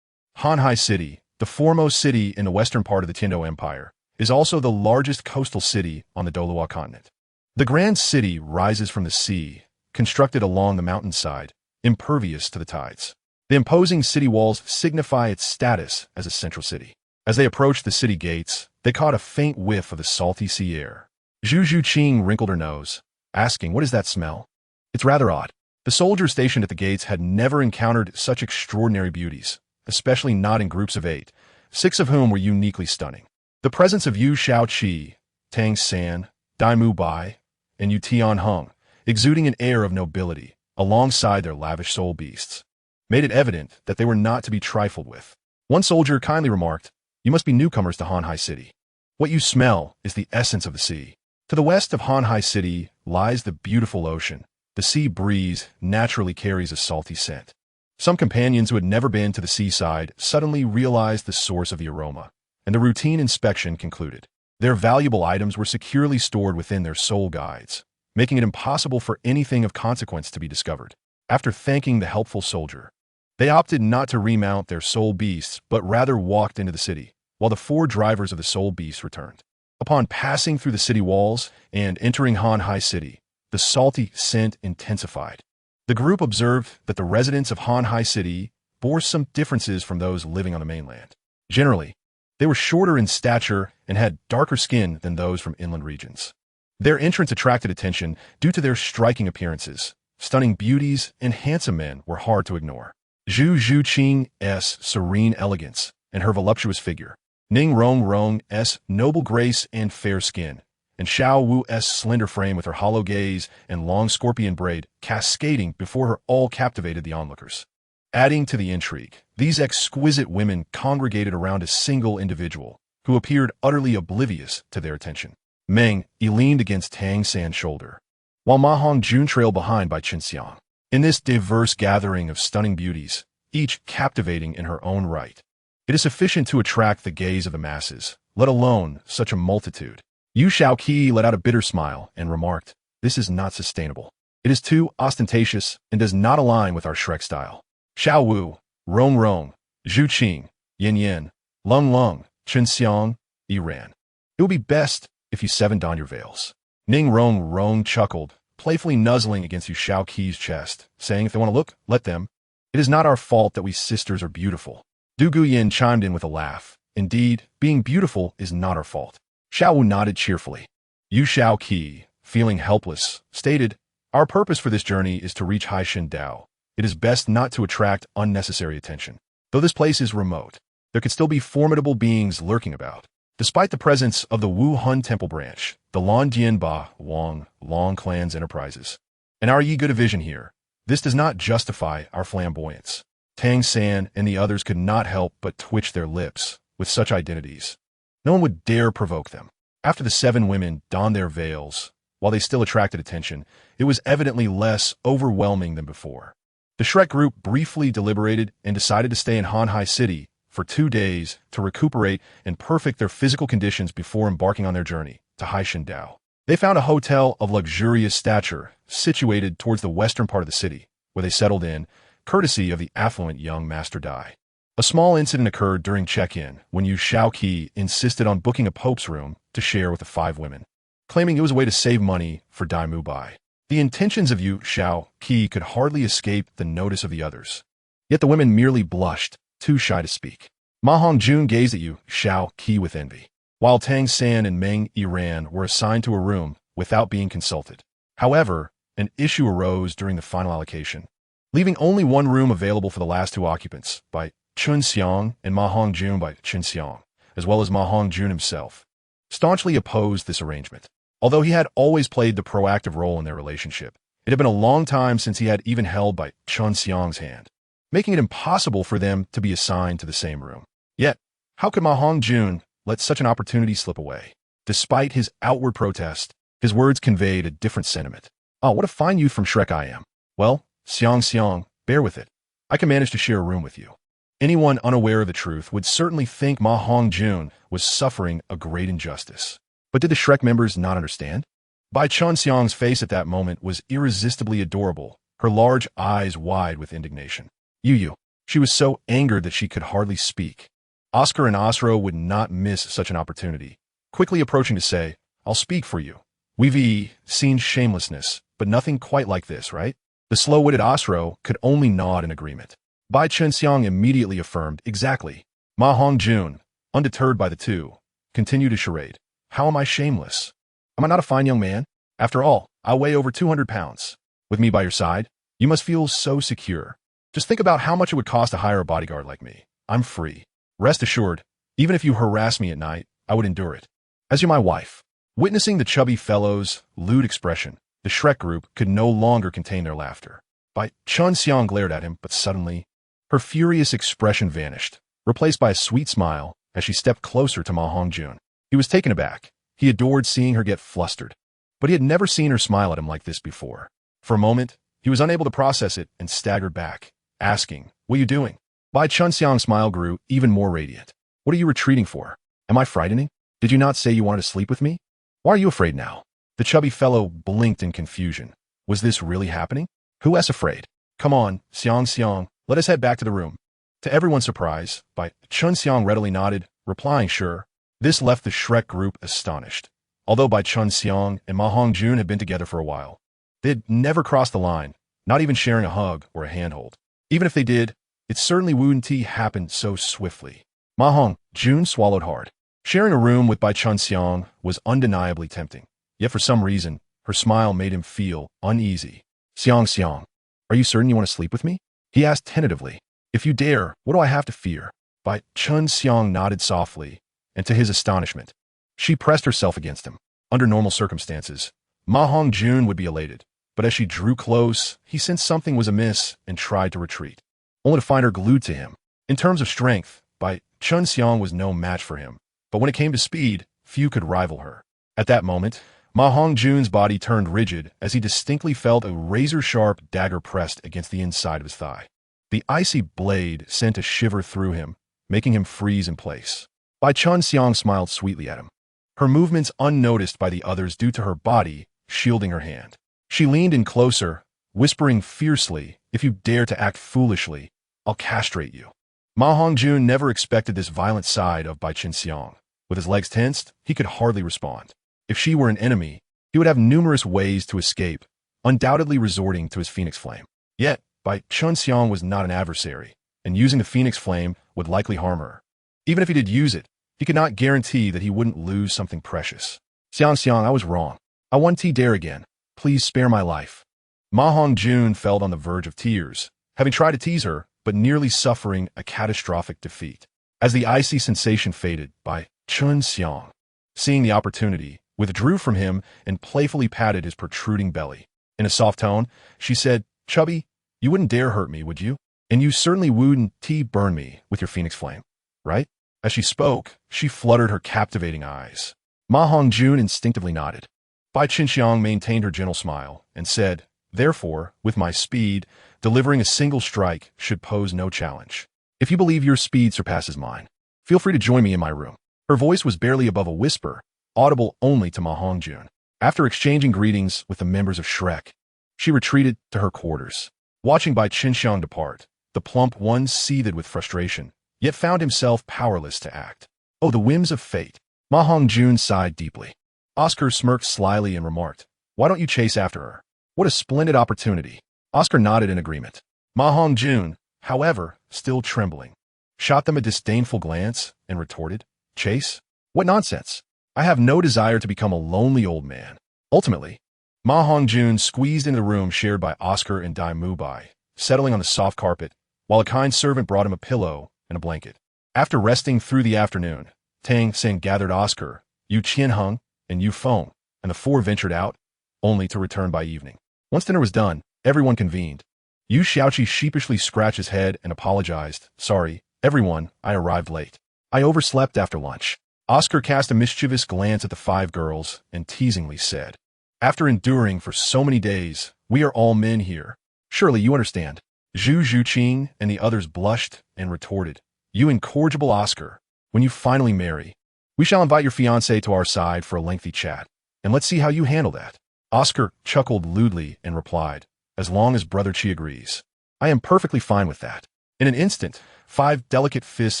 Hanhai City, the foremost city in the western part of the Tindo Empire, is also the largest coastal city on the Douluo continent. The grand city rises from the sea, constructed along the mountainside, impervious to the tides. The imposing city walls signify its status as a central city. As they approached the city gates, they caught a faint whiff of the salty sea air. Zhu Zhuqing wrinkled her nose, asking, "What is that smell?" "It's rather odd." The soldiers stationed at the gates had never encountered such extraordinary beauties, especially not in groups of 8, 6 of whom were uniquely stunning. The presence of Yu Shaoqi, Tang San, Dai Mu Bai, and Yu Tianheng, exuding an air of nobility, alongside their lavish soul beasts, made it evident that they were not to be trifled with. One soldier kindly remarked, You must be newcomers to Hanhai City. What you smell is the essence of the sea. To the west of Hanhai City lies the beautiful ocean. The sea breeze naturally carries a salty scent. Some companions who had never been to the seaside suddenly realized the source of the aroma, and the routine inspection concluded. Their valuable items were securely stored within their soul guides, making it impossible for anything of consequence to be discovered. After thanking the helpful soldier, they opted not to remount their soul beasts, but rather walked into the city, while the 4 drivers of the soul beasts returned. Upon passing through the city walls and entering Hanhai City, the salty scent intensified. The group observed that the residents of Hanhai City bore some differences from those living on the mainland. Generally, they were shorter in stature and had darker skin than those from inland regions. Their entrance attracted attention due to their striking appearances. Stunning beauties and handsome men were hard to ignore. Zhu Zhuqing's serene elegance and her voluptuous figure, Ning Rongrong's noble grace and fair skin, and Xiao Wu's slender frame with her hollow gaze and long scorpion braid cascading before her all captivated the onlookers. Adding to the intrigue, these exquisite women congregated around a single individual who appeared utterly oblivious to their attention. Meng leaned against Tang San's shoulder, while Ma Hongjun trailed behind by Qinxiang. In this diverse gathering of stunning beauties, each captivating in her own right, it is sufficient to attract the gaze of the masses, let alone such a multitude. Yu Shaoqi let out a bitter smile and remarked, "This is not sustainable. It is too ostentatious and does not align with our Shrek style." Xiao Wu, Rong Rong, Zhu Qing, Yin Yin, Lung Lung, Qinxiang, ran. "It would be best if you 7 don your veils." Ning Rong Rong chuckled, playfully nuzzling against Yu Shaoqi's chest, saying, "If they want to look, let them. It is not our fault that we sisters are beautiful." Du Guyin chimed in with a laugh. "Indeed, being beautiful is not our fault." Xiao Wu nodded cheerfully. Yu Shaoqi, feeling helpless, stated, "Our purpose for this journey is to reach Haishin Dao. It is best not to attract unnecessary attention. Though this place is remote, there could still be formidable beings lurking about. Despite the presence of the Wu Hun Temple branch, the Lan Dianba Wang Long clan's enterprises, and our Yi good vision here, this does not justify our flamboyance." Tang San and the others could not help but twitch their lips. With such identities, no one would dare provoke them. After the 7 women donned their veils, while they still attracted attention, it was evidently less overwhelming than before. The Shrek group briefly deliberated and decided to stay in Hanhai City for 2 days to recuperate and perfect their physical conditions before embarking on their journey to Haishin Dao. They found a hotel of luxurious stature situated towards the western part of the city, where they settled in, courtesy of the affluent young Master Dai. A small incident occurred during check-in when Yu Shaoqi insisted on booking a Pope's room to share with the 5 women, claiming it was a way to save money for Dai Mubai. The intentions of Yu Shaoqi could hardly escape the notice of the others. Yet the women merely blushed, too shy to speak. Ma Hongjun gazed at Yu Shaoqi with envy, while Tang San and Meng Yiran were assigned to a room without being consulted. However, an issue arose during the final allocation, leaving only one room available for the last 2 occupants, by Qinxiang and Ma Hongjun by Qinxiang, as well as Ma Hongjun himself, staunchly opposed this arrangement. Although he had always played the proactive role in their relationship, it had been a long time since he had even held by Qinxiang's hand, making it impossible for them to be assigned to the same room. Yet, how could Ma Hongjun let such an opportunity slip away? Despite his outward protest, his words conveyed a different sentiment. "Oh, what a fine youth from Shrek I am. Well, Xiang, bear with it. I can manage to share a room with you." Anyone unaware of the truth would certainly think Ma Hongjun was suffering a great injustice. But did the Shrek members not understand? Bai Chunxiang's face at that moment was irresistibly adorable, her large eyes wide with indignation. Yu. She was so angered that she could hardly speak. Oscar and Osro would not miss such an opportunity, quickly approaching to say, "I'll speak for you. We've seen shamelessness, but nothing quite like this, right?" The slow-witted Osro could only nod in agreement. Bai Chunxiang immediately affirmed, "Exactly." Ma Hongjun, undeterred by the two, continued to charade. "How am I shameless? Am I not a fine young man? After all, I weigh over 200 pounds. With me by your side, you must feel so secure. Just think about how much it would cost to hire a bodyguard like me. I'm free. Rest assured, even if you harass me at night, I would endure it. As you're my wife." Witnessing the chubby fellow's lewd expression, the Shrek group could no longer contain their laughter. Bai Chunxiang glared at him, but suddenly, her furious expression vanished, replaced by a sweet smile as she stepped closer to Ma Hongjun. He was taken aback. He adored seeing her get flustered, but he had never seen her smile at him like this before. For a moment, he was unable to process it and staggered back, asking, "What are you doing?" Bai Chunxiang's smile grew even more radiant. "What are you retreating for? Am I frightening? Did you not say you wanted to sleep with me? Why are you afraid now?" The chubby fellow blinked in confusion. Was this really happening? Who is afraid? "Come on, Xiang, let us head back to the room." To everyone's surprise, Bai Chunxiang readily nodded, replying sure. This left the Shrek group astonished. Although Bai Chunxiang and Ma Hongjun had been together for a while, they had never crossed the line, not even sharing a hug or a handhold. Even if they did, it certainly wouldn't happen so swiftly. Ma Hongjun swallowed hard. Sharing a room with Bai Chunxiang was undeniably tempting, yet for some reason, her smile made him feel uneasy. Xiang, are you certain you want to sleep with me?" he asked tentatively. "If you dare, what do I have to fear?" Bai Chunxiang nodded softly, and to his astonishment, she pressed herself against him. Under normal circumstances, Ma Hongjun would be elated, but as she drew close, he sensed something was amiss and tried to retreat, only to find her glued to him. In terms of strength, Bai Chunxiang was no match for him, but when it came to speed, few could rival her. At that moment, Ma Hongjun's body turned rigid as he distinctly felt a razor-sharp dagger pressed against the inside of his thigh. The icy blade sent a shiver through him, making him freeze in place. Bai Chunxiang smiled sweetly at him, her movements unnoticed by the others due to her body shielding her hand. She leaned in closer, whispering fiercely, "If you dare to act foolishly, I'll castrate you." Ma Hongjun never expected this violent side of Bai Chunxiang. With his legs tensed, he could hardly respond. If she were an enemy, he would have numerous ways to escape, undoubtedly resorting to his phoenix flame. Yet, Bai Chunxiang was not an adversary, and using the phoenix flame would likely harm her. Even if he did use it, he could not guarantee that he wouldn't lose something precious. Xiang, I was wrong. I want to dare again. Please spare my life." Ma Hongjun felt on the verge of tears, having tried to tease her, but nearly suffering a catastrophic defeat. As the icy sensation faded, Bai Chunxiang, seeing the opportunity, withdrew from him and playfully patted his protruding belly. In a soft tone, she said, "Chubby, you wouldn't dare hurt me, would you? And you certainly wouldn't burn me with your phoenix flame, right?" As she spoke, she fluttered her captivating eyes. Ma Hongjun instinctively nodded. Bai Chunxiang maintained her gentle smile and said, "Therefore, with my speed, delivering a single strike should pose no challenge. If you believe your speed surpasses mine, feel free to join me in my room." Her voice was barely above a whisper, audible only to Ma Hongjun. After exchanging greetings with the members of Shrek, she retreated to her quarters. Watching Bai Chunxiang depart, the plump one seethed with frustration, yet found himself powerless to act. Oh, the whims of fate. Ma Hongjun sighed deeply. Oscar smirked slyly and remarked, "Why don't you chase after her? What a splendid opportunity." Oscar nodded in agreement. Ma Hongjun, however, still trembling, shot them a disdainful glance and retorted, "Chase? What nonsense! I have no desire to become a lonely old man." Ultimately, Ma Hongjun squeezed into the room shared by Oscar and Dai Mubai, settling on the soft carpet, while a kind servant brought him a pillow and a blanket. After resting through the afternoon, Tang Sing gathered Oscar, Yu Qianheng, and Yu Feng, and the four ventured out, only to return by evening. Once dinner was done, everyone convened. Yu Xiaoqi sheepishly scratched his head and apologized. "Sorry, everyone, I arrived late. I overslept after lunch." Oscar cast a mischievous glance at the five girls and teasingly said, "After enduring for so many days, we are all men here. Surely you understand." Zhu Zhuqing and the others blushed and retorted, "You incorrigible Oscar, when you finally marry, we shall invite your fiancé to our side for a lengthy chat, and let's see how you handle that." Oscar chuckled lewdly and replied, "As long as Brother Chi agrees, I am perfectly fine with that." In an instant, 5 delicate fists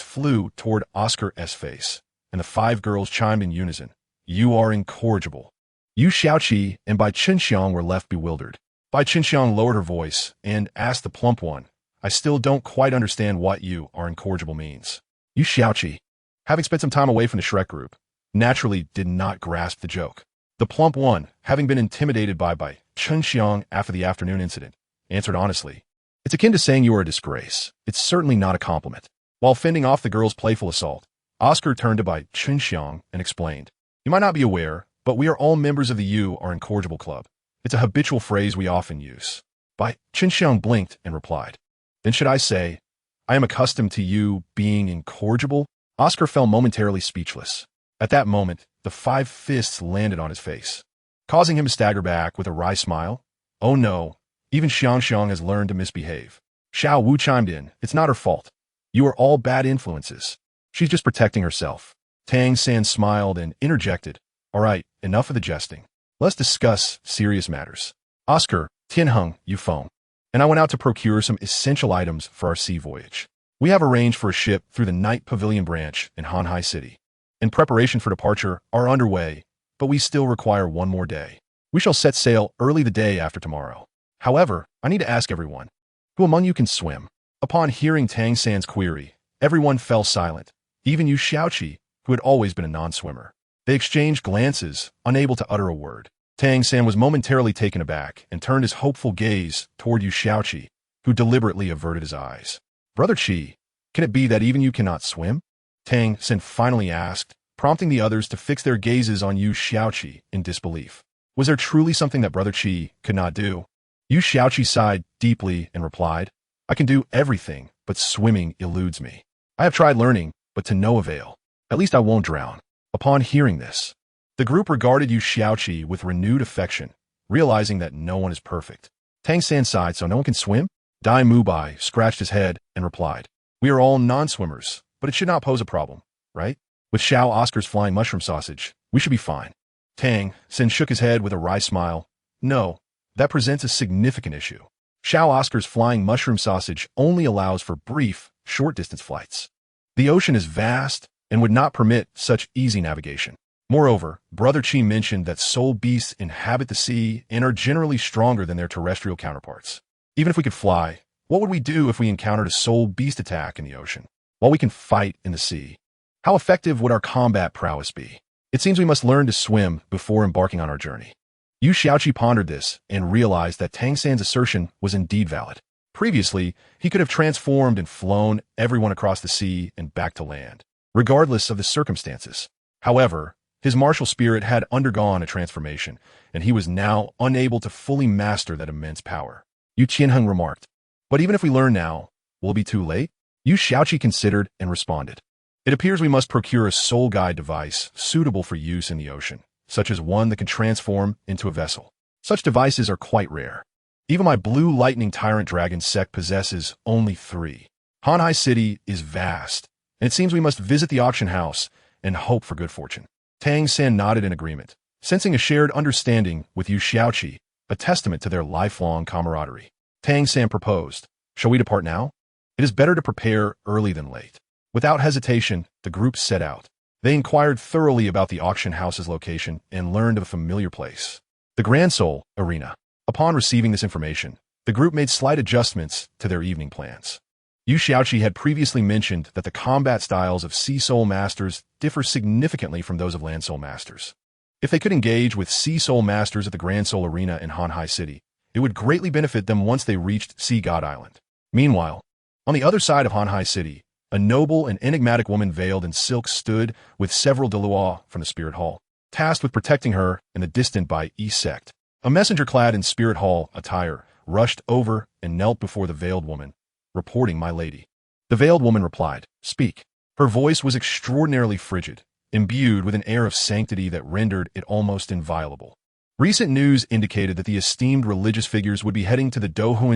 flew toward Oscar's face, and the 5 girls chimed in unison, "You are incorrigible." Yu Xiaoqi and Bai Chunxiang were left bewildered. Bai Chunxiang lowered her voice and asked the plump one, "I still don't quite understand what you are incorrigible means." Yu Xiaoqi, having spent some time away from the Shrek group, naturally did not grasp the joke. The plump one, having been intimidated by Bai Chunxiang after the afternoon incident, answered honestly, "It's akin to saying you are a disgrace. It's certainly not a compliment." While fending off the girl's playful assault, Oscar turned to Bai Chunxiang and explained, "You might not be aware, but we are all members of the You Are Incorrigible Club. It's a habitual phrase we often use." Bai Chunxiang blinked and replied, "Then should I say, I am accustomed to you being incorrigible?" Oscar fell momentarily speechless. At that moment, the 5 fists landed on his face, causing him to stagger back with a wry smile. Oh no, even Xiang has learned to misbehave. Xiao Wu chimed in. It's not her fault. You are all bad influences. She's just protecting herself. Tang San smiled and interjected. All right, enough of the jesting. Let's discuss serious matters. Oscar, Tianheng, Yufeng, and I went out to procure some essential items for our sea voyage. We have arranged for a ship through the Night Pavilion branch in Hanhai City. In preparation for departure are underway, but we still require one more day. We shall set sail early the day after tomorrow. However, I need to ask everyone, who among you can swim? Upon hearing Tang San's query, everyone fell silent, even Yu Xiaoqi, who had always been a non-swimmer. They exchanged glances, unable to utter a word. Tang San was momentarily taken aback and turned his hopeful gaze toward Yu Xiaoqi, who deliberately averted his eyes. Brother Qi, can it be that even you cannot swim? Tang San finally asked, prompting the others to fix their gazes on Yu Xiaoqi in disbelief. Was there truly something that Brother Qi could not do? Yu Xiaoqi sighed deeply and replied, I can do everything, but swimming eludes me. I have tried learning, but to no avail. At least I won't drown. Upon hearing this, the group regarded Yu Xiaoqi with renewed affection, realizing that no one is perfect. Tang San sighed, so no one can swim? Dai Mubai scratched his head and replied, we are all non-swimmers, but it should not pose a problem, right? With Xiao Oscar's flying mushroom sausage, we should be fine. Tang San shook his head with a wry smile. No, that presents a significant issue. Xiao Oscar's flying mushroom sausage only allows for brief, short-distance flights. The ocean is vast and would not permit such easy navigation. Moreover, Brother Qi mentioned that soul beasts inhabit the sea and are generally stronger than their terrestrial counterparts. Even if we could fly, what would we do if we encountered a soul beast attack in the ocean, while we can fight in the sea? How effective would our combat prowess be? It seems we must learn to swim before embarking on our journey. Yu Xiaoqi pondered this and realized that Tang San's assertion was indeed valid. Previously, he could have transformed and flown everyone across the sea and back to land, regardless of the circumstances. However, his martial spirit had undergone a transformation, and he was now unable to fully master that immense power. Yu Qianheng remarked, but even if we learn now, will it be too late? Yu Xiaoqi considered and responded, it appears we must procure a soul guide device suitable for use in the ocean, such as one that can transform into a vessel. Such devices are quite rare. Even my blue lightning tyrant dragon sect possesses only 3. Hanhai City is vast, and it seems we must visit the auction house and hope for good fortune. Tang San nodded in agreement, sensing a shared understanding with Yu Xiaoqi, a testament to their lifelong camaraderie. Tang San proposed, shall we depart now? It is better to prepare early than late. Without hesitation, the group set out. They inquired thoroughly about the auction house's location and learned of a familiar place, the Grand Soul Arena. Upon receiving this information, the group made slight adjustments to their evening plans. Yu Xiaoqi had previously mentioned that the combat styles of Sea Soul Masters differ significantly from those of Land Soul Masters. If they could engage with Sea Soul Masters at the Grand Soul Arena in Hanhai City, it would greatly benefit them once they reached Sea God Island. Meanwhile, on the other side of Hanhai City, a noble and enigmatic woman veiled in silk stood with several Dalu from the Spirit Hall, tasked with protecting her in the distant Bai Yi sect. A messenger clad in Spirit Hall attire rushed over and knelt before the veiled woman, reporting, my lady. The veiled woman replied, speak. Her voice was extraordinarily frigid, imbued with an air of sanctity that rendered it almost inviolable. Recent news indicated that the esteemed religious figures would be heading to the Douluo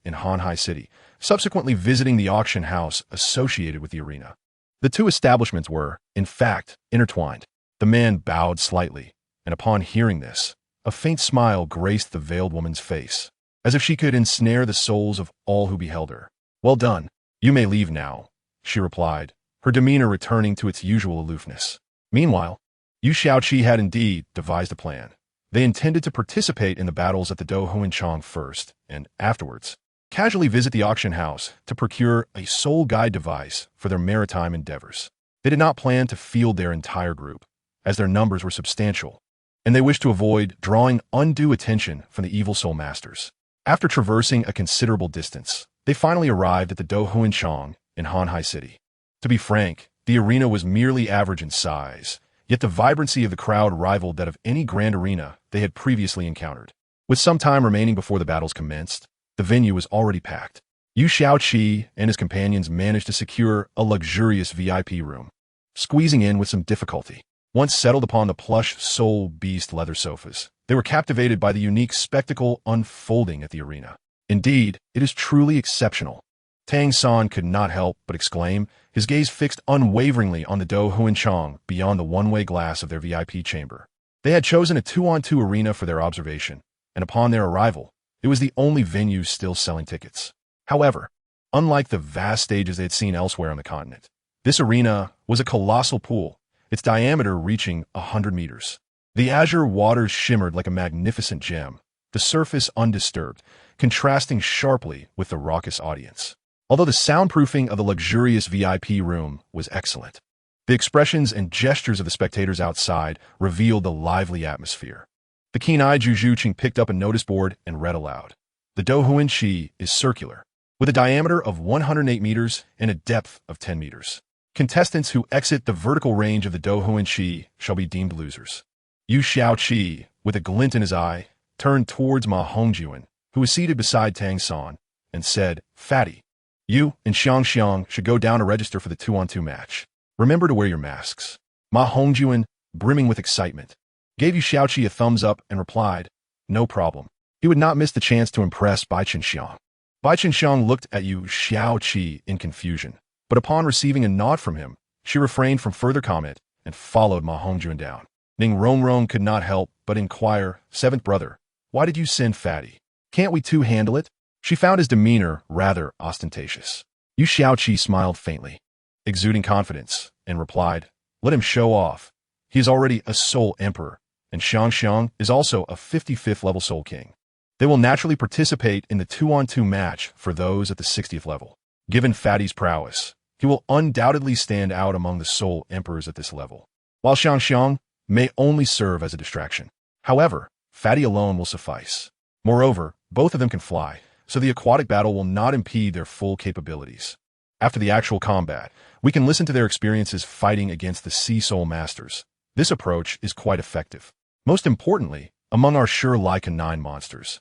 in Hanhai City, subsequently visiting the auction house associated with the arena. The two establishments were, in fact, intertwined. The man bowed slightly, and upon hearing this, a faint smile graced the veiled woman's face, as if she could ensnare the souls of all who beheld her. Well done. You may leave now, she replied, her demeanor returning to its usual aloofness. Meanwhile, Yu Xiaoqi had indeed devised a plan. They intended to participate in the battles at the Douluo first, and afterwards, casually visit the auction house to procure a soul guide device for their maritime endeavors. They did not plan to field their entire group, as their numbers were substantial, and they wished to avoid drawing undue attention from the evil soul masters. After traversing a considerable distance, they finally arrived at the Douluo in Hanhai City. To be frank, the arena was merely average in size, yet the vibrancy of the crowd rivaled that of any grand arena they had previously encountered. With some time remaining before the battles commenced, the venue was already packed. Yu Xiaoqi and his companions managed to secure a luxurious VIP room, squeezing in with some difficulty. Once settled upon the plush soul beast leather sofas, they were captivated by the unique spectacle unfolding at the arena. Indeed, it is truly exceptional. Tang San could not help but exclaim, his gaze fixed unwaveringly on the Douluo Chong beyond the one-way glass of their VIP chamber. They had chosen a 2-on-2 arena for their observation, and upon their arrival, it was the only venue still selling tickets. However, unlike the vast stages they had seen elsewhere on the continent, this arena was a colossal pool, its diameter reaching 100 meters. The azure waters shimmered like a magnificent gem, the surface undisturbed, contrasting sharply with the raucous audience. Although the soundproofing of the luxurious VIP room was excellent, the expressions and gestures of the spectators outside revealed the lively atmosphere. The keen-eyed Zhu Qing picked up a notice board and read aloud. The Douluo Chi is circular, with a diameter of 108 meters and a depth of 10 meters. Contestants who exit the vertical range of the Douluo Chi shall be deemed losers. Yu Xiaoqi, with a glint in his eye, turned towards Ma Hongjuan, who was seated beside Tang San, and said, "Fatty, you and Xiang should go down to register for the 2-on-2 match. Remember to wear your masks." Ma Hongjuan, brimming with excitement, gave Yu Xiaoqi a thumbs up and replied, "No problem." He would not miss the chance to impress Bai Qinxiang. Bai Qinxiang looked at Yu Xiaoqi in confusion, but upon receiving a nod from him, she refrained from further comment and followed Ma Hongjuan down. Ning Rongrong could not help but inquire, "Seventh brother, why did you send Fatty? Can't we two handle it?" She found his demeanor rather ostentatious. Yu Xiaoqi smiled faintly, exuding confidence, and replied, "Let him show off. He is already a Soul Emperor, and Xiang is also a 55th level Soul King. They will naturally participate in the 2-on-2 match for those at the 60th level. Given Fatty's prowess, he will undoubtedly stand out among the Soul Emperors at this level, while Xiang may only serve as a distraction. However, Fatty alone will suffice. Moreover, both of them can fly, so the aquatic battle will not impede their full capabilities. After the actual combat, we can listen to their experiences fighting against the Sea Soul Masters. This approach is quite effective. Most importantly, among our Sure Laika 9 monsters,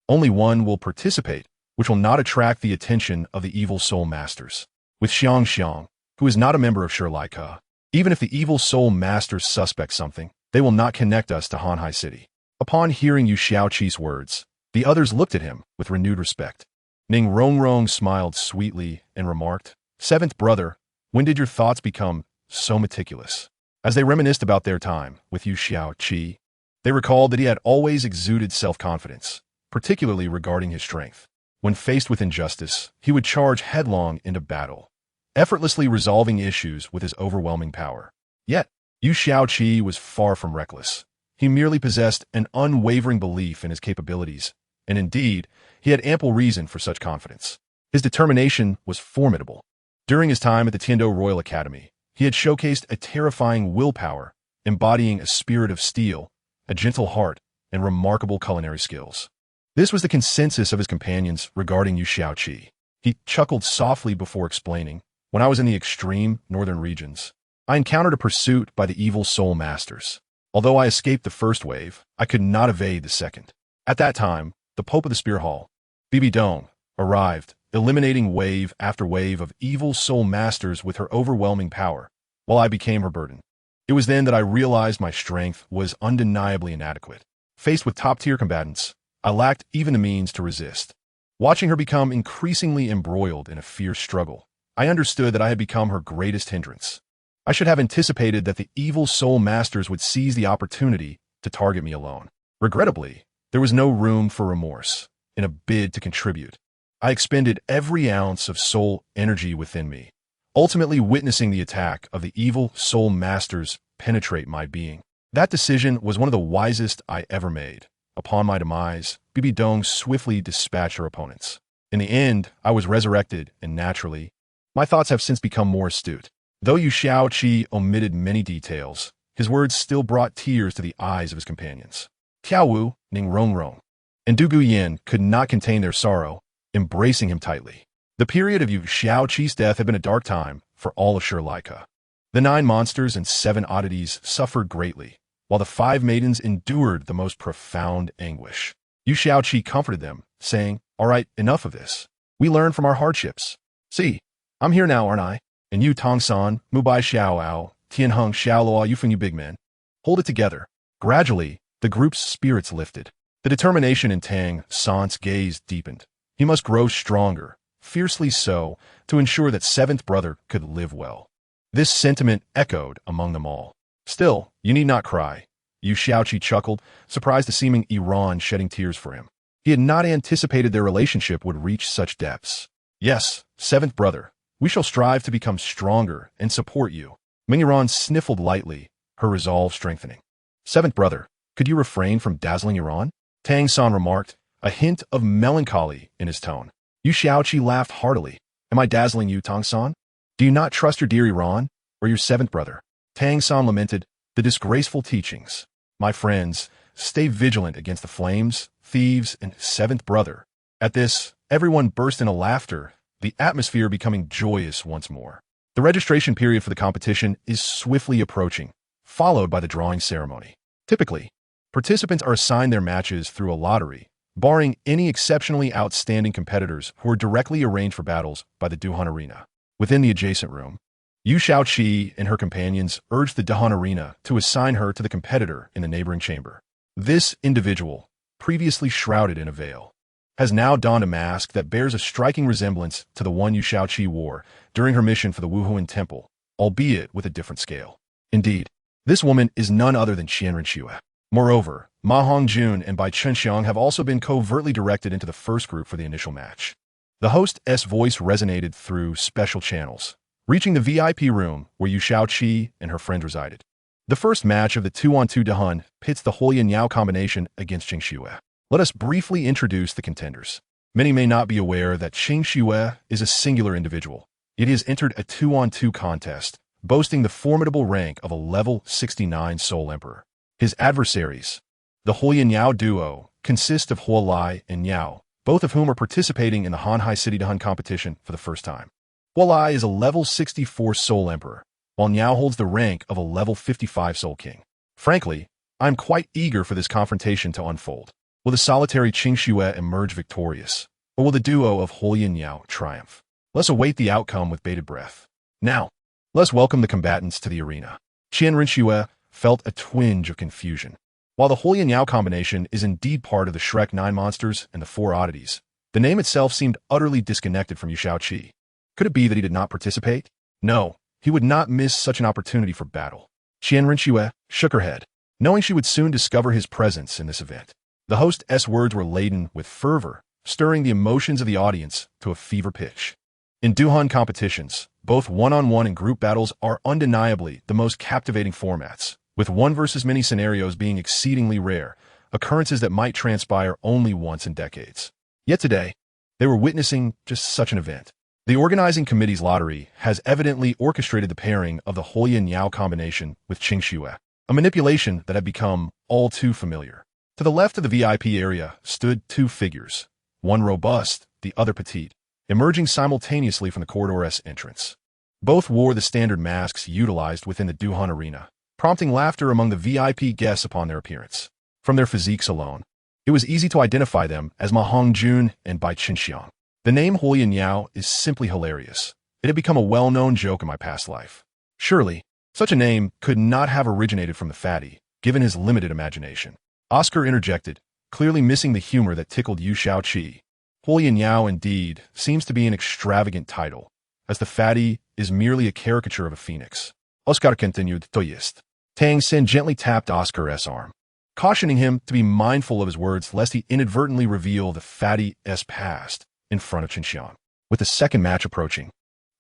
only one will participate, which will not attract the attention of the Evil Soul Masters. With Xiang, who is not a member of Sure Laika, even if the Evil Soul Masters suspect something, they will not connect us to Hanhai City. Upon hearing Yu Xiaoqi's words, the others looked at him with renewed respect. Ning Rongrong smiled sweetly and remarked, "Seventh brother, when did your thoughts become so meticulous?" As they reminisced about their time with Yu Xiaoqi, they recalled that he had always exuded self-confidence, particularly regarding his strength. When faced with injustice, he would charge headlong into battle, effortlessly resolving issues with his overwhelming power. Yet, Yu Xiaoqi was far from reckless. He merely possessed an unwavering belief in his capabilities, and indeed, he had ample reason for such confidence. His determination was formidable. During his time at the Tiando Royal Academy, he had showcased a terrifying willpower, embodying a spirit of steel, a gentle heart, and remarkable culinary skills. This was the consensus of his companions regarding Yu Xiaoqi. He chuckled softly before explaining, "When I was in the extreme northern regions, I encountered a pursuit by the Evil Soul Masters. Although I escaped the first wave, I could not evade the second. At that time, the Pope of the Spear Hall, Bibi Dong, arrived, eliminating wave after wave of Evil Soul Masters with her overwhelming power, while I became her burden. It was then that I realized my strength was undeniably inadequate. Faced with top-tier combatants, I lacked even the means to resist. Watching her become increasingly embroiled in a fierce struggle, I understood that I had become her greatest hindrance. I should have anticipated that the Evil Soul Masters would seize the opportunity to target me alone. Regrettably, there was no room for remorse. In a bid to contribute, I expended every ounce of soul energy within me, ultimately witnessing the attack of the Evil Soul Masters penetrate my being. That decision was one of the wisest I ever made. Upon my demise, Bibi Dong swiftly dispatched her opponents. In the end, I was resurrected, and naturally, my thoughts have since become more astute. Though Yu Xiaoqi omitted many details, his words still brought tears to the eyes of his companions. Tiao Wu, Ning Rongrong, and Du Guyan could not contain their sorrow, embracing him tightly. The period of Yu Xiaoqi's death had been a dark time for all of Sure Laika. The 9 monsters and 7 oddities suffered greatly, while the 5 maidens endured the most profound anguish. Yu Xiaoqi comforted them, saying, "All right, enough of this. We learned from our hardships. See, I'm here now, aren't I? And you, Tong San, Mubai Xiaoao, Tianheng Xiaoluo Yufeng, you big men. Hold it together. Gradually, the group's spirits lifted. The determination in Tang San's gaze deepened. He must grow stronger, fiercely so, to ensure that seventh brother could live well. This sentiment echoed among them all. Still, you need not cry. Yu Xiaoqi chuckled, surprised at seeming Iran shedding tears for him. He had not anticipated their relationship would reach such depths. Yes, seventh brother, we shall strive to become stronger and support you. Ming Iran sniffled lightly, her resolve strengthening. Seventh brother, could you refrain from dazzling Iran? Tang San remarked, a hint of melancholy in his tone. Yu Xiaoqi laughed heartily. Am I dazzling you, Tang San? Do you not trust your dear Iran, or your seventh brother? Tang San lamented, the disgraceful teachings. My friends, stay vigilant against the flames, thieves, and seventh brother. At this, everyone burst into laughter, the atmosphere becoming joyous once more. The registration period for the competition is swiftly approaching, followed by the drawing ceremony. Typically, participants are assigned their matches through a lottery, barring any exceptionally outstanding competitors who are directly arranged for battles by the Duhan Arena. Within the adjacent room, Yu Xiaoqi and her companions urged the Duhan Arena to assign her to the competitor in the neighboring chamber. This individual, previously shrouded in a veil, has now donned a mask that bears a striking resemblance to the one Yu Xiaoqi wore during her mission for the Wuhuan Temple, albeit with a different scale. Indeed, this woman is none other than Qianren Xue. Moreover, Ma Hongjun and Bai Chenxiang have also been covertly directed into the first group for the initial match. The host's voice resonated through special channels, reaching the VIP room where Yu Xiaoqi and her friend resided. The first match of the 2-on-2 Dahan pits the Huoyan Yao combination against Qing Xue. Let us briefly introduce the contenders. Many may not be aware that Qing Xue is a singular individual. It has entered a 2-on-2 contest, boasting the formidable rank of a level 69 Soul Emperor. His adversaries, the Huoyan Yao duo, consist of Huo Lai and Yao, both of whom are participating in the Hanhai City Dahan competition for the first time. Huo Lai is a level 64 Soul Emperor, while Yao holds the rank of a level 55 Soul King. Frankly, I'm quite eager for this confrontation to unfold. Will the solitary Qing Xue emerge victorious, or will the duo of Huoyan Yao triumph? Let's await the outcome with bated breath. Now, let's welcome the combatants to the arena. Qianren Xue felt a twinge of confusion. While the Huoyan Yao combination is indeed part of the Shrek 9 monsters and the 4 oddities, the name itself seemed utterly disconnected from Yu Xiaoqi. Could it be that he did not participate? No, he would not miss such an opportunity for battle. Qianren Xue shook her head, knowing she would soon discover his presence in this event. The host's words were laden with fervor, stirring the emotions of the audience to a fever pitch. In Duhan competitions, both one-on-one and group battles are undeniably the most captivating formats, with one versus many scenarios being exceedingly rare, occurrences that might transpire only once in decades. Yet today, they were witnessing just such an event. The organizing committee's lottery has evidently orchestrated the pairing of the Huoyan Yao combination with Qing Xue, a manipulation that had become all too familiar. To the left of the VIP area stood 2 figures, one robust, the other petite, emerging simultaneously from the corridor's entrance. Both wore the standard masks utilized within the Duhan Arena, prompting laughter among the VIP guests upon their appearance. From their physiques alone, it was easy to identify them as Ma Hongjun and Bai Chenxiang. The name Huoyan Yao is simply hilarious. It had become a well-known joke in my past life. Surely, such a name could not have originated from the fatty, given his limited imagination. Oscar interjected, clearly missing the humor that tickled Yu Xiaoqi. Huoyan Yao indeed seems to be an extravagant title, as the fatty is merely a caricature of a phoenix. Oscar continued, to jest. Tang Sen gently tapped Oscar's arm, cautioning him to be mindful of his words lest he inadvertently reveal the fatty's past in front of Chenxiang. With the second match approaching,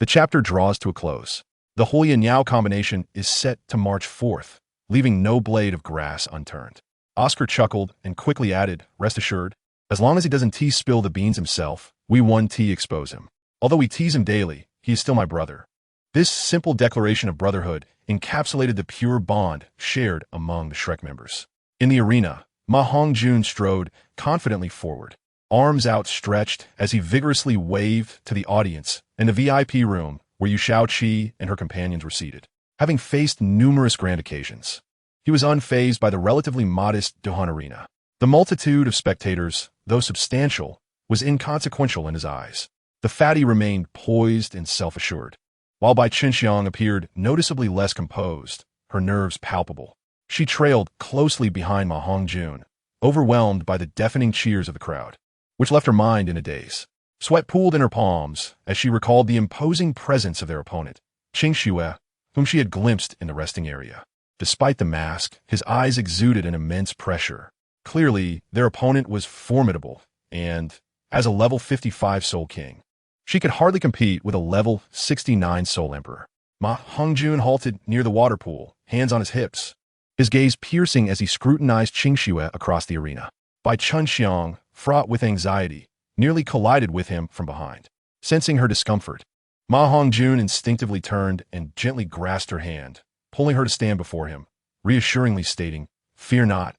the chapter draws to a close. The Huoyan Yao combination is set to march forth, leaving no blade of grass unturned. Oscar chuckled and quickly added, rest assured, as long as he doesn't spill the beans himself, we won expose him. Although we tease him daily, he is still my brother. This simple declaration of brotherhood encapsulated the pure bond shared among the Shrek members. In the arena, Ma Hongjun strode confidently forward, arms outstretched as he vigorously waved to the audience in the VIP room where Yu Xiaoqi and her companions were seated. Having faced numerous grand occasions, he was unfazed by the relatively modest Duhan Arena. The multitude of spectators, though substantial, was inconsequential in his eyes. The fatty remained poised and self-assured. while Bai Qinxiang appeared noticeably less composed, her nerves palpable. She trailed closely behind Ma Hongjun, overwhelmed by the deafening cheers of the crowd, which left her mind in a daze. Sweat pooled in her palms as she recalled the imposing presence of their opponent, Qing Xue, whom she had glimpsed in the resting area. Despite the mask, his eyes exuded an immense pressure. Clearly, their opponent was formidable, and, as a level 55 Soul King, she could hardly compete with a level 69 Soul Emperor. Ma Hongjun halted near the water pool, hands on his hips, his gaze piercing as he scrutinized Qing Xue across the arena. Bai Chunxiang, fraught with anxiety, nearly collided with him from behind. Sensing her discomfort, Ma Hongjun instinctively turned and gently grasped her hand, pulling her to stand before him, reassuringly stating, "Fear not,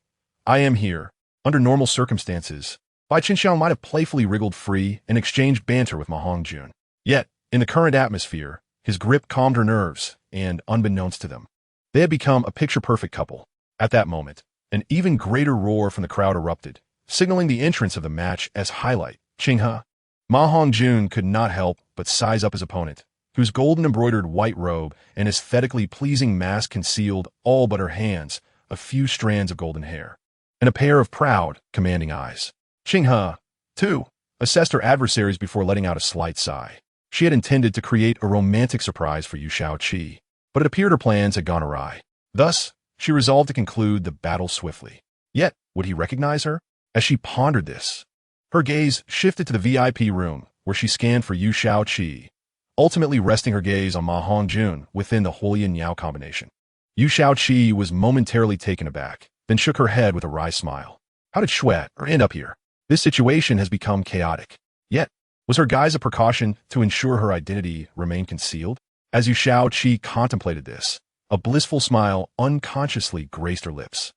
I am here." Under normal circumstances, Bai Qinxiang might have playfully wriggled free and exchanged banter with Ma Hongjun. Yet, in the current atmosphere, his grip calmed her nerves, and unbeknownst to them, they had become a picture-perfect couple. At that moment, an even greater roar from the crowd erupted, signaling the entrance of the match as highlight. Qinghe. Ma Hongjun could not help but size up his opponent, whose golden-embroidered white robe and aesthetically pleasing mask concealed all but her hands, a few strands of golden hair, and a pair of proud, commanding eyes. Qinghe, too, assessed her adversaries before letting out a slight sigh. She had intended to create a romantic surprise for Yu Shaoqi, but it appeared her plans had gone awry. Thus, she resolved to conclude the battle swiftly. Yet, would he recognize her? As she pondered this, her gaze shifted to the VIP room, where she scanned for Yu Shaoqi, ultimately resting her gaze on Ma Hongjun within the Huolian Yao combination. Yu Shaoqi was momentarily taken aback, then shook her head with a wry smile. How did Xue end up here? This situation has become chaotic. Yet, was her guise a precaution to ensure her identity remained concealed? As Yu Shaoqi contemplated this, a blissful smile unconsciously graced her lips.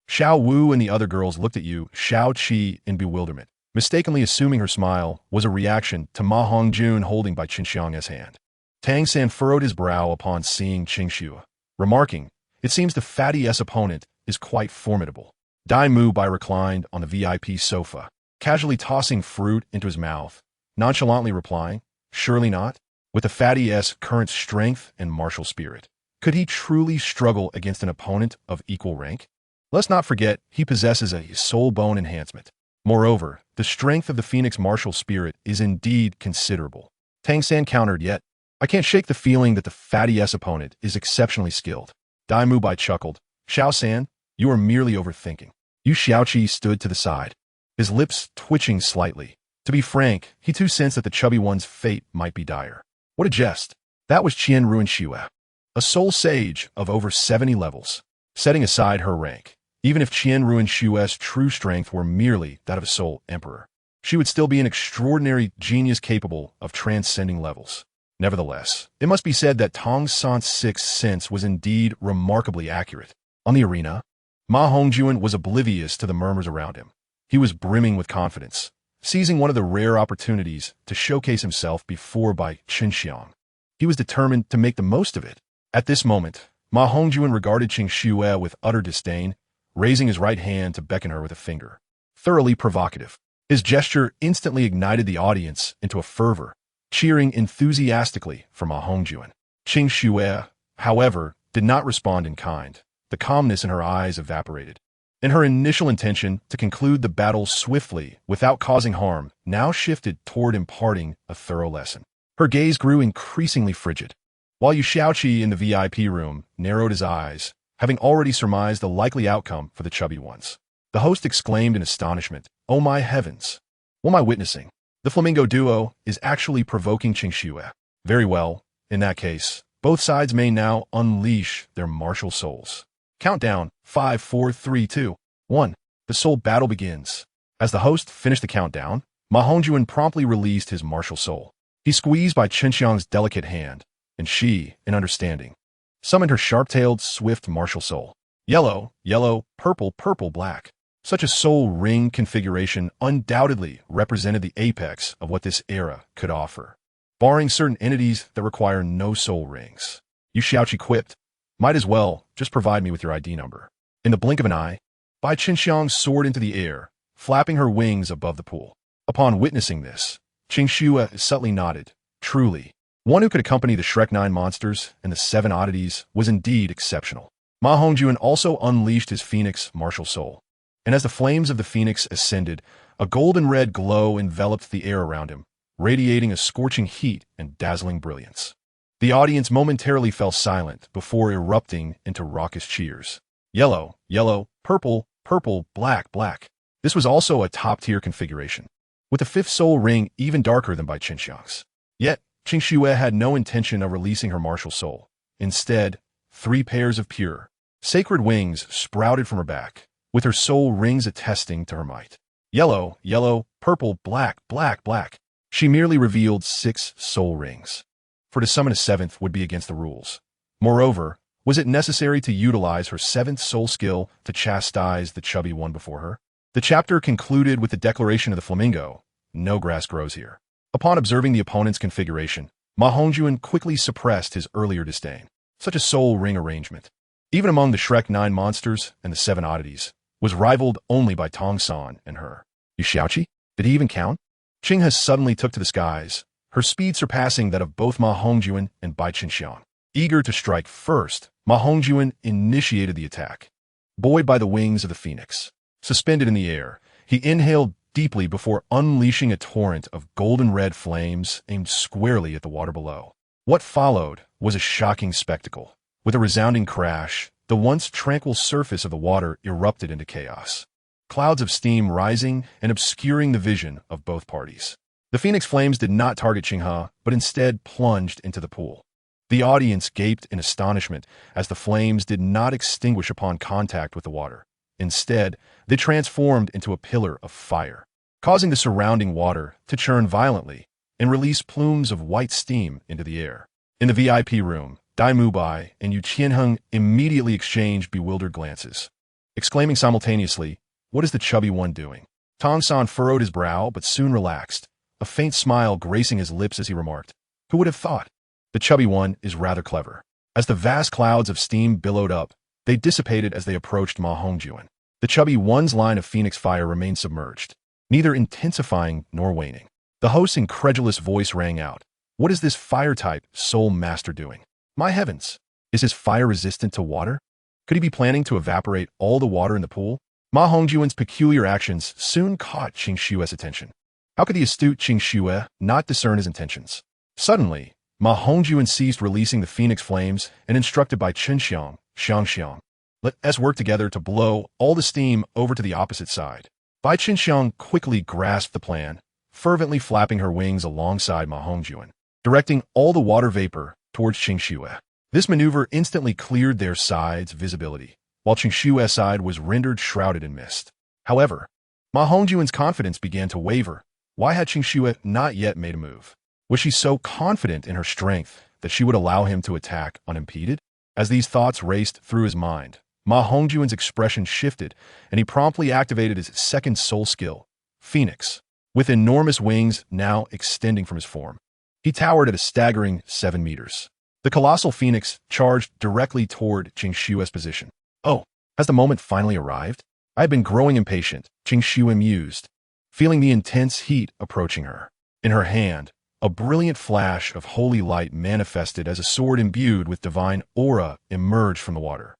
Xiao Wu and the other girls looked at Yu Shaoqi in bewilderment, mistakenly assuming her smile was a reaction to Ma Hongjun holding Bai Qinxiang's hand. Tang San furrowed his brow upon seeing Qing Xue, remarking, "It seems the fatty S opponent is quite formidable." Dai Mu Bai reclined on the VIP sofa, casually tossing fruit into his mouth, nonchalantly replying, "Surely not. With the fatty S current strength and martial spirit, could he truly struggle against an opponent of equal rank? Let's not forget he possesses a soul bone enhancement. Moreover, the strength of the Phoenix martial spirit is indeed considerable." Tang San countered, "Yet, I can't shake the feeling that the fatty S opponent is exceptionally skilled." Dai Mu Bai chuckled, "Xiao San, you are merely overthinking." Yu Shaoqi stood to the side, his lips twitching slightly. To be frank, he too sensed that the chubby one's fate might be dire. What a jest. That was Qian Ruin Xue, a soul sage of over 70 levels. Setting aside her rank, even if Qian Ruin Xue's true strength were merely that of a soul emperor, she would still be an extraordinary genius capable of transcending levels. Nevertheless, it must be said that Tong San's sixth sense was indeed remarkably accurate. On the arena, Ma Hongjun was oblivious to the murmurs around him. He was brimming with confidence, seizing one of the rare opportunities to showcase himself before Bai Qinxiang. He was determined to make the most of it. At this moment, Ma Hongjun regarded Qing Xue with utter disdain, raising his right hand to beckon her with a finger. Thoroughly provocative, his gesture instantly ignited the audience into a fervor, cheering enthusiastically for Ma Hongjun. Qing Xue, however, did not respond in kind. The calmness in her eyes evaporated. And her initial intention to conclude the battle swiftly without causing harm now shifted toward imparting a thorough lesson. Her gaze grew increasingly frigid, while Yu Shaoqi in the VIP room narrowed his eyes, having already surmised the likely outcome for the chubby ones. The host exclaimed in astonishment, "Oh my heavens! What am I witnessing? The Flamingo duo is actually provoking Qing Xue. Very well, in that case, both sides may now unleash their martial souls." Countdown, 5, 4, 3, 2, 1. The soul battle begins. As the host finished the countdown, Ma Hongjun promptly released his martial soul. He squeezed Bai Qinxiang's delicate hand, and she, in understanding, summoned her sharp-tailed, swift martial soul. Yellow, yellow, purple, purple, black. Such a soul ring configuration undoubtedly represented the apex of what this era could offer, barring certain entities that require no soul rings. Yu Shaoqi quipped, "Might as well just provide me with your ID number." In the blink of an eye, Bai Qinxiang soared into the air, flapping her wings above the pool. Upon witnessing this, Qing Xue subtly nodded. Truly, One who could accompany the Shrek 9 monsters and the 7 oddities was indeed exceptional. Ma Hongjuan also unleashed his phoenix martial soul, and as the flames of the phoenix ascended, a golden-red glow enveloped the air around him, radiating a scorching heat and dazzling brilliance. The audience momentarily fell silent before erupting into raucous cheers. Yellow, yellow, purple, purple, black, black. This was also a top-tier configuration, with the fifth soul ring even darker than by Qinxiang's. Yet, Qing Shue had no intention of releasing her martial soul. Instead, 3 pairs of pure, sacred wings sprouted from her back, with her soul rings attesting to her might. Yellow, yellow, purple, black, black, black. She merely revealed 6 soul rings. For to summon a 7th would be against the rules. Moreover, was it necessary to utilize her 7th soul skill to chastise the chubby one before her? The chapter concluded with the declaration of the flamingo, "No grass grows here." Upon observing the opponent's configuration, Ma Hongjuan quickly suppressed his earlier disdain. Such a soul ring arrangement, even among the Shrek 9 monsters and the 7 oddities, was rivaled only by Tong San and her. Yu Xiaoqi? Did he even count? Qing has suddenly took to the skies, her speed surpassing that of both Ma Hongjuan and Bai Qinxiang. Eager to strike first, Ma Hongjuan initiated the attack. Buoyed by the wings of the phoenix, suspended in the air, he inhaled deeply before unleashing a torrent of golden-red flames aimed squarely at the water below. What followed was a shocking spectacle. With a resounding crash, the once tranquil surface of the water erupted into chaos, clouds of steam rising and obscuring the vision of both parties. The phoenix flames did not target Qinghe, but instead plunged into the pool. The audience gaped in astonishment as the flames did not extinguish upon contact with the water. Instead, they transformed into a pillar of fire, causing the surrounding water to churn violently and release plumes of white steam into the air. In the VIP room, Dai Mubai and Yu Qianheng immediately exchanged bewildered glances, exclaiming simultaneously, "What is the chubby one doing?" Tong San furrowed his brow but soon relaxed, a faint smile gracing his lips as he remarked, "Who would have thought? The chubby one is rather clever." As the vast clouds of steam billowed up, they dissipated as they approached Ma Hongjuan. The chubby one's line of phoenix fire remained submerged, neither intensifying nor waning. The host's incredulous voice rang out, "What is this fire-type soul master doing? My heavens! Is his fire resistant to water? Could he be planning to evaporate all the water in the pool?" Ma Hongjuan's peculiar actions soon caught Qing Shue's attention. How could the astute Qing Shue not discern his intentions? Suddenly, Ma Hongjuan ceased releasing the phoenix flames and instructed Bai Qinxiang, Xiang, "Let us work together to blow all the steam over to the opposite side." Bai Qinxiang quickly grasped the plan, fervently flapping her wings alongside Ma Hongjuan, directing all the water vapor towards Qing Shue. This maneuver instantly cleared their side's visibility, while Qing Shue's side was rendered shrouded in mist. However, Ma Hongjuan's confidence began to waver. Why had Qing Shue not yet made a move? Was she so confident in her strength that she would allow him to attack unimpeded? As these thoughts raced through his mind, Ma Hongjuan's expression shifted, and he promptly activated his 2nd soul skill, Phoenix, with enormous wings now extending from his form. He towered at a staggering 7 meters. The colossal phoenix charged directly toward Qing Shue's position. "Oh, has the moment finally arrived? I have been growing impatient," Qing Shue mused, feeling the intense heat approaching her. In her hand, a brilliant flash of holy light manifested as a sword imbued with divine aura emerged from the water.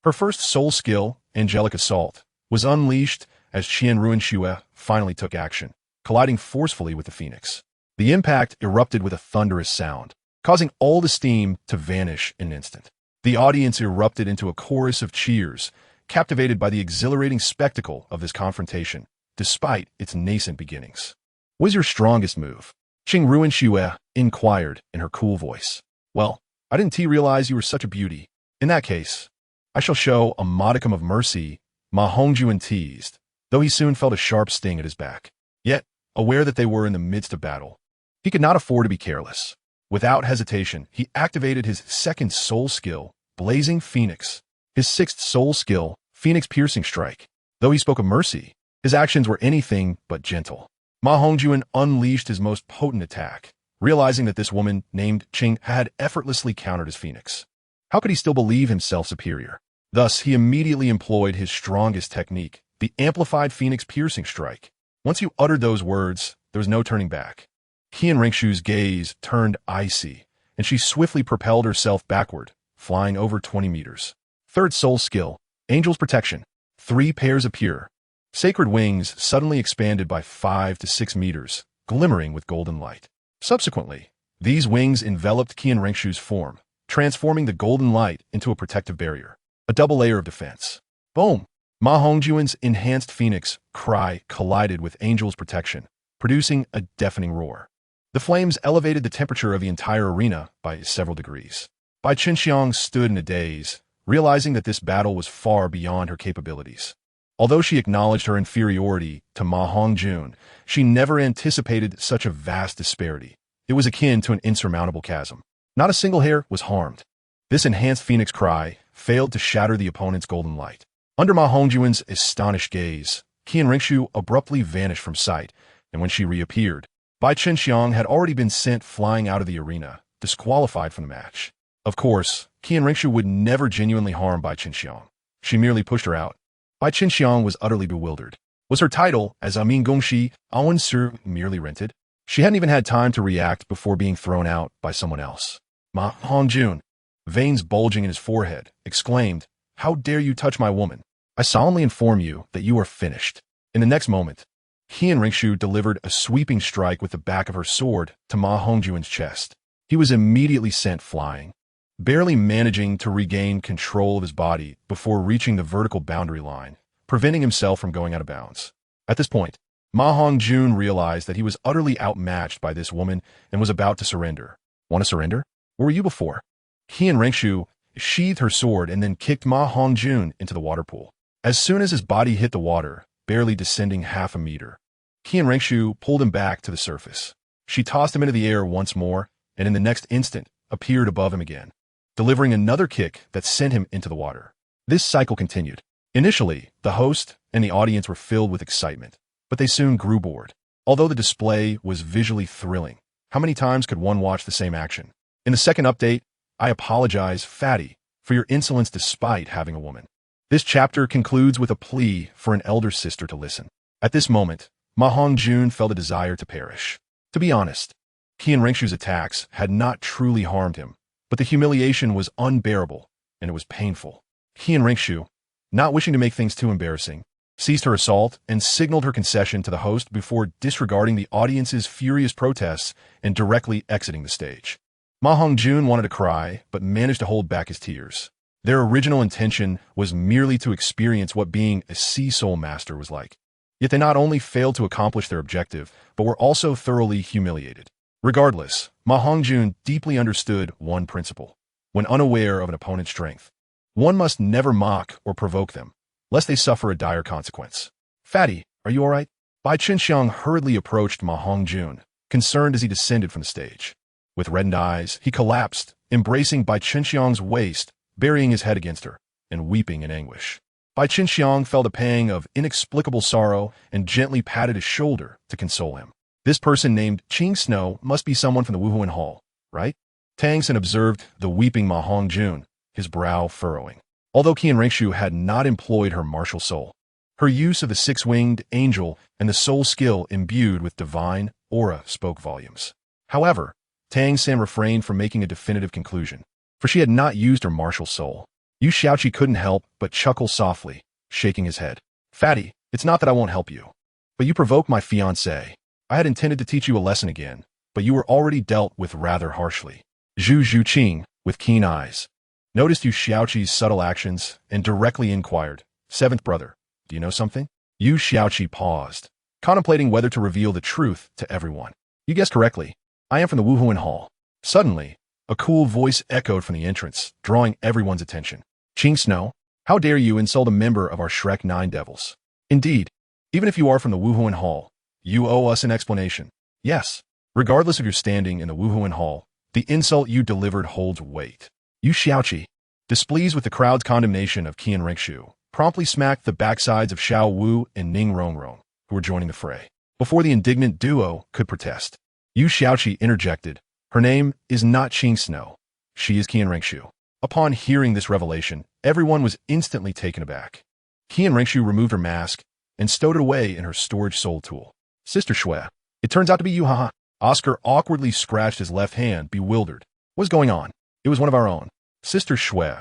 Her first soul skill, Angelic Assault, was unleashed as Qian Ruin Shue finally took action, colliding forcefully with the phoenix. The impact erupted with a thunderous sound, causing all the steam to vanish in an instant. The audience erupted into a chorus of cheers, captivated by the exhilarating spectacle of this confrontation, despite its nascent beginnings. "What is your strongest move?" Qing Ruin Shue inquired in her cool voice. "Well, I didn't realize you were such a beauty. In that case, I shall show a modicum of mercy," Ma Hongjuan teased, though he soon felt a sharp sting at his back. Yet, aware that they were in the midst of battle, he could not afford to be careless. Without hesitation, he activated his 2nd soul skill, Blazing Phoenix, his 6th soul skill, Phoenix Piercing Strike. Though he spoke of mercy, his actions were anything but gentle. Ma Hongjuan unleashed his most potent attack, realizing that this woman named Qing had effortlessly countered his phoenix. How could he still believe himself superior? Thus, he immediately employed his strongest technique, the Amplified Phoenix Piercing Strike. Once you uttered those words, there was no turning back. Qian Ringshu's gaze turned icy and she swiftly propelled herself backward, flying over 20 meters. Third soul skill, Angel's Protection. 3 pairs appear. Sacred wings suddenly expanded by 5 to 6 meters, glimmering with golden light. Subsequently, these wings enveloped Qian Rengshu's form, transforming the golden light into a protective barrier. A double layer of defense. Boom! Ma Hongjuan's enhanced phoenix cry collided with Angel's Protection, producing a deafening roar. The flames elevated the temperature of the entire arena by several degrees. Bai Qinxiang stood in a daze, realizing that this battle was far beyond her capabilities. Although she acknowledged her inferiority to Ma Hongjun, she never anticipated such a vast disparity. It was akin to an insurmountable chasm. Not a single hair was harmed. This enhanced phoenix cry failed to shatter the opponent's golden light. Under Ma Hongjuan's astonished gaze, Qian Rengshu abruptly vanished from sight, and when she reappeared, Bai Qinxiang had already been sent flying out of the arena, disqualified from the match. Of course, Qian Rengshu would never genuinely harm Bai Qinxiang. She merely pushed her out. Bai Qinxiang was utterly bewildered. Was her title as Amin Gongxi Awen Su merely rented? She hadn't even had time to react before being thrown out by someone else. Ma Hongjun, veins bulging in his forehead, exclaimed, "How dare you touch my woman? I solemnly inform you that you are finished." In the next moment, Qian Rengshu delivered a sweeping strike with the back of her sword to Ma Hongjuan's chest. He was immediately sent flying, barely managing to regain control of his body before reaching the vertical boundary line, preventing himself from going out of bounds. At this point, Ma Hongjun realized that he was utterly outmatched by this woman and was about to surrender. Want to surrender? Where were you before? Qian Rengshu sheathed her sword and then kicked Ma Hongjun into the water pool. As soon as his body hit the water, barely descending half a meter, Qian Rengshu pulled him back to the surface. She tossed him into the air once more, and in the next instant, appeared above him again, delivering another kick that sent him into the water. This cycle continued. Initially, the host and the audience were filled with excitement, but they soon grew bored. Although the display was visually thrilling, how many times could one watch the same action? In the second update, I apologize, Fatty, for your insolence despite having a woman. This chapter concludes with a plea for an elder sister to listen. At this moment, Ma Hongjun felt a desire to perish. To be honest, Qian Rengshu's attacks had not truly harmed him, but the humiliation was unbearable, and it was painful. Qian Rengshu, not wishing to make things too embarrassing, ceased her assault and signaled her concession to the host before disregarding the audience's furious protests and directly exiting the stage. Ma Hongjun wanted to cry, but managed to hold back his tears. Their original intention was merely to experience what being a sea soul master was like. Yet they not only failed to accomplish their objective, but were also thoroughly humiliated. Regardless, Ma Hongjun deeply understood one principle. When unaware of an opponent's strength, one must never mock or provoke them, lest they suffer a dire consequence. Fatty, are you all right? Bai Qinxiang hurriedly approached Ma Hongjun, concerned as he descended from the stage. With reddened eyes, he collapsed, embracing Bai Qinxiang's waist, burying his head against her, and weeping in anguish. Bai Qinxiang felt a pang of inexplicable sorrow and gently patted his shoulder to console him. This person named Qing Snow must be someone from the Wuhuan Hall, right? Tang Sen observed the weeping Ma Hongjun, his brow furrowing. Although Qian Rengshu had not employed her martial soul, her use of the six-winged angel and the soul skill imbued with divine aura spoke volumes. However, Tang Sen refrained from making a definitive conclusion, for she had not used her martial soul. Yu Xiaoqi couldn't help but chuckle softly, shaking his head. Fatty, it's not that I won't help you, but you provoked my fiancé. I had intended to teach you a lesson again, but you were already dealt with rather harshly. Zhu Zhuqing, with keen eyes, noticed Yu Xiaoqi's subtle actions and directly inquired, "Seventh brother, do you know something?" Yu Xiaoqi paused, contemplating whether to reveal the truth to everyone. You guessed correctly. I am from the Wuhuan Hall. Suddenly, a cool voice echoed from the entrance, drawing everyone's attention. Qing Snow, how dare you insult a member of our Shrek 9 Devils? Indeed, even if you are from the Wuhuan Hall, you owe us an explanation. Yes, regardless of your standing in the Wuhuan Hall, the insult you delivered holds weight. Yu Xiaoqi, displeased with the crowd's condemnation of Qian Rengshu, promptly smacked the backsides of Xiao Wu and Ning Rongrong, who were joining the fray. Before the indignant duo could protest, Yu Xiaoqi interjected, "Her name is not Qing Snow. She is Qian Rengshu." Upon hearing this revelation, everyone was instantly taken aback. Qian Rengshu removed her mask and stowed it away in her storage soul tool. Sister Shui, it turns out to be you, haha. Oscar awkwardly scratched his left hand, bewildered. What's going on? It was one of our own. Sister Shui.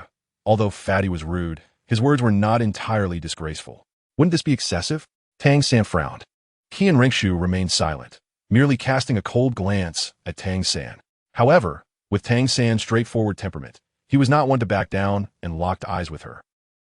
Although Fatty was rude, his words were not entirely disgraceful. Wouldn't this be excessive? Tang San frowned. He and Ringshu remained silent, merely casting a cold glance at Tang San. However, with Tang San's straightforward temperament, he was not one to back down and locked eyes with her.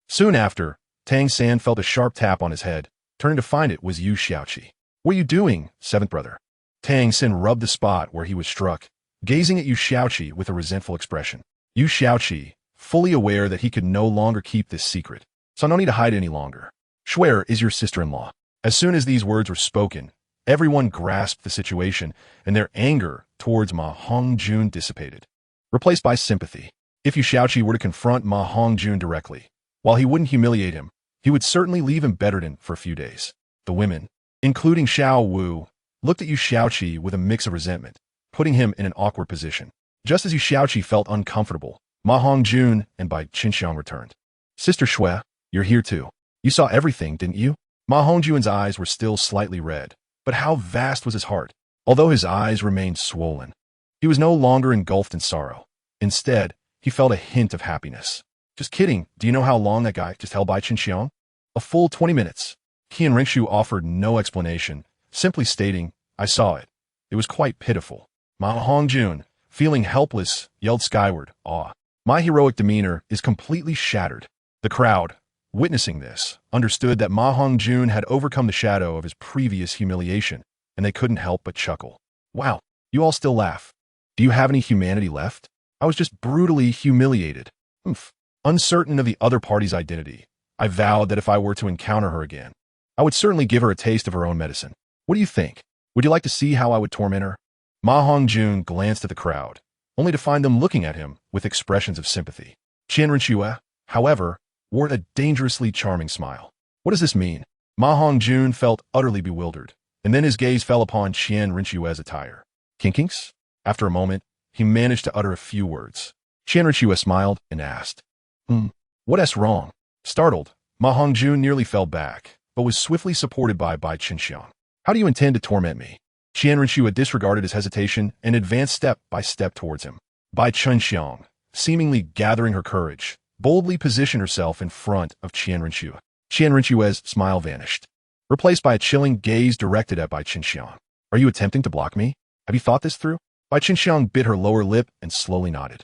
Soon after, Tang San felt a sharp tap on his head, turning to find it was Yu Xiaoqi. What are you doing, seventh brother? Tang San rubbed the spot where he was struck, gazing at Yu Xiaoqi with a resentful expression. Yu Xiaoqi, fully aware that he could no longer keep this secret, so no need to hide any longer. Shui is your sister-in-law. As soon as these words were spoken, everyone grasped the situation, and their anger towards Ma Hongjun dissipated, replaced by sympathy. If Yu Xiaoqi were to confront Ma Hongjun directly, while he wouldn't humiliate him, he would certainly leave him bedridden for a few days. The women, including Xiao Wu, looked at Yu Xiaoqi with a mix of resentment, putting him in an awkward position. Just as Yu Xiaoqi felt uncomfortable, Ma Hongjun and Bai Qinxiang returned. Sister Shui, you're here too. You saw everything, didn't you? Ma Hongjun's eyes were still slightly red, but how vast was his heart? Although his eyes remained swollen, he was no longer engulfed in sorrow. Instead, he felt a hint of happiness. Just kidding, do you know how long that guy just held Bai Qinxiang? A full 20 minutes. He and Ringshu offered no explanation, simply stating, I saw it. It was quite pitiful. Ma Hongjun, feeling helpless, yelled skyward, awe. My heroic demeanor is completely shattered. The crowd, witnessing this, understood that Ma Hongjun had overcome the shadow of his previous humiliation, and they couldn't help but chuckle. Wow, you all still laugh. Do you have any humanity left? I was just brutally humiliated. Uncertain of the other party's identity, I vowed that if I were to encounter her again, I would certainly give her a taste of her own medicine. What do you think? Would you like to see how I would torment her? Ma Hongjun glanced at the crowd, only to find them looking at him with expressions of sympathy. Qian Rinxue, however, wore a dangerously charming smile. What does this mean? Ma Hongjun felt utterly bewildered, and then his gaze fell upon Qian Rinxue's attire. Kinkings? After a moment, he managed to utter a few words. Qian Rinxue smiled and asked, What's wrong? Startled, Ma Hongjun nearly fell back, but was swiftly supported by Bai Qinxiang. How do you intend to torment me? Qian Rinxue disregarded his hesitation and advanced step by step towards him. Bai Qinxiang, seemingly gathering her courage, boldly positioned herself in front of Qian Rinxue. Qian Rinxue's smile vanished, replaced by a chilling gaze directed at Bai Qinxiang. Are you attempting to block me? Have you thought this through? Bai Qinxiang bit her lower lip and slowly nodded.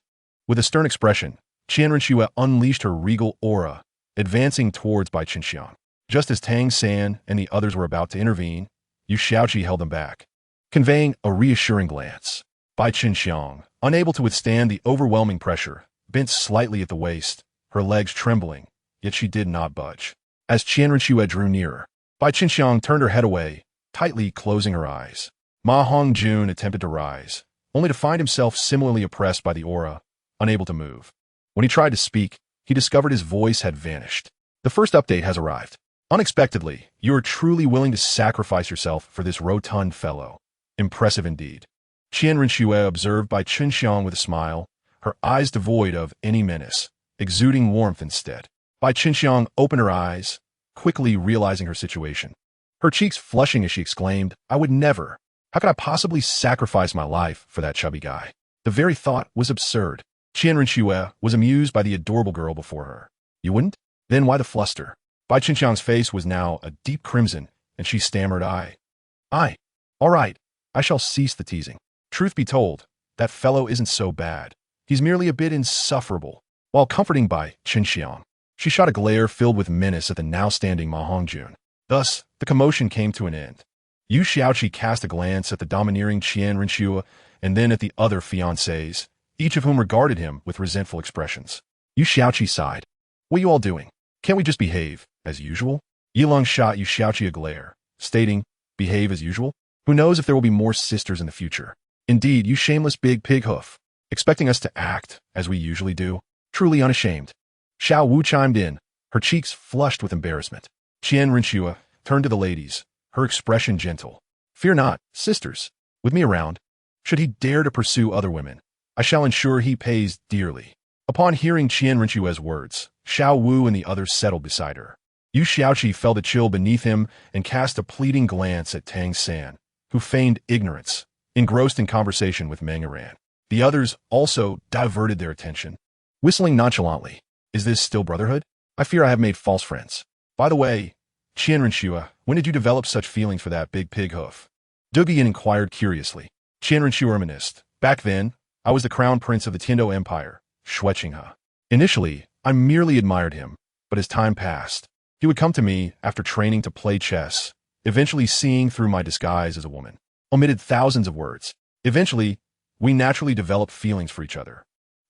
With a stern expression, Qian Rinxue unleashed her regal aura, advancing towards Bai Qinxiang. Just as Tang San and the others were about to intervene, Yu Xiaoqi held them back, conveying a reassuring glance. Bai Qinxiang, unable to withstand the overwhelming pressure, bent slightly at the waist, her legs trembling, yet she did not budge. As Qian Rinxue drew nearer, Bai Qinxiang turned her head away, tightly closing her eyes. Ma Hongjun attempted to rise, only to find himself similarly oppressed by the aura, unable to move. When he tried to speak, he discovered his voice had vanished. The first update has arrived. Unexpectedly, you are truly willing to sacrifice yourself for this rotund fellow. Impressive indeed. Qian Rinxue observed Bai Qinxiang with a smile, her eyes devoid of any menace, exuding warmth instead. Bai Qinxiang opened her eyes, quickly realizing her situation. Her cheeks flushing as she exclaimed, I would never. How could I possibly sacrifice my life for that chubby guy? The very thought was absurd. Qian Rinxue was amused by the adorable girl before her. You wouldn't? Then why the fluster? Bai Qinxiang's face was now a deep crimson, and she stammered, all right, I shall cease the teasing. Truth be told, that fellow isn't so bad. He's merely a bit insufferable. While comforting Bai Qinxiang, she shot a glare filled with menace at the now-standing Ma Hongjun. Thus, the commotion came to an end. Yu Xiaoqi cast a glance at the domineering Qian Rinxue and then at the other fiancés, each of whom regarded him with resentful expressions. Yu Xiaoqi sighed. What are you all doing? Can't we just behave, as usual? Yilong shot Yu Xiaoqi a glare, stating, behave as usual? Who knows if there will be more sisters in the future? Indeed, you shameless big pig hoof, expecting us to act, as we usually do, truly unashamed. Xiao Wu chimed in, her cheeks flushed with embarrassment. Qian Rinxue turned to the ladies, her expression gentle. Fear not, sisters. With me around, should he dare to pursue other women, I shall ensure he pays dearly. Upon hearing Qian Rinxue's words, Xiao Wu and the others settled beside her. Yu Xiaoqi felt a chill beneath him and cast a pleading glance at Tang San, who feigned ignorance, engrossed in conversation with Meng Aran. The others also diverted their attention, whistling nonchalantly. Is this still brotherhood? I fear I have made false friends. By the way, Qianrenshua, when did you develop such feelings for that big pig hoof? Dugian inquired curiously. Qianrenshua reminisced. Back then, I was the crown prince of the Tindo Empire, Shueqinghe. Initially, I merely admired him, but as time passed, he would come to me after training to play chess, eventually seeing through my disguise as a woman. Omitted thousands of words. Eventually, we naturally developed feelings for each other.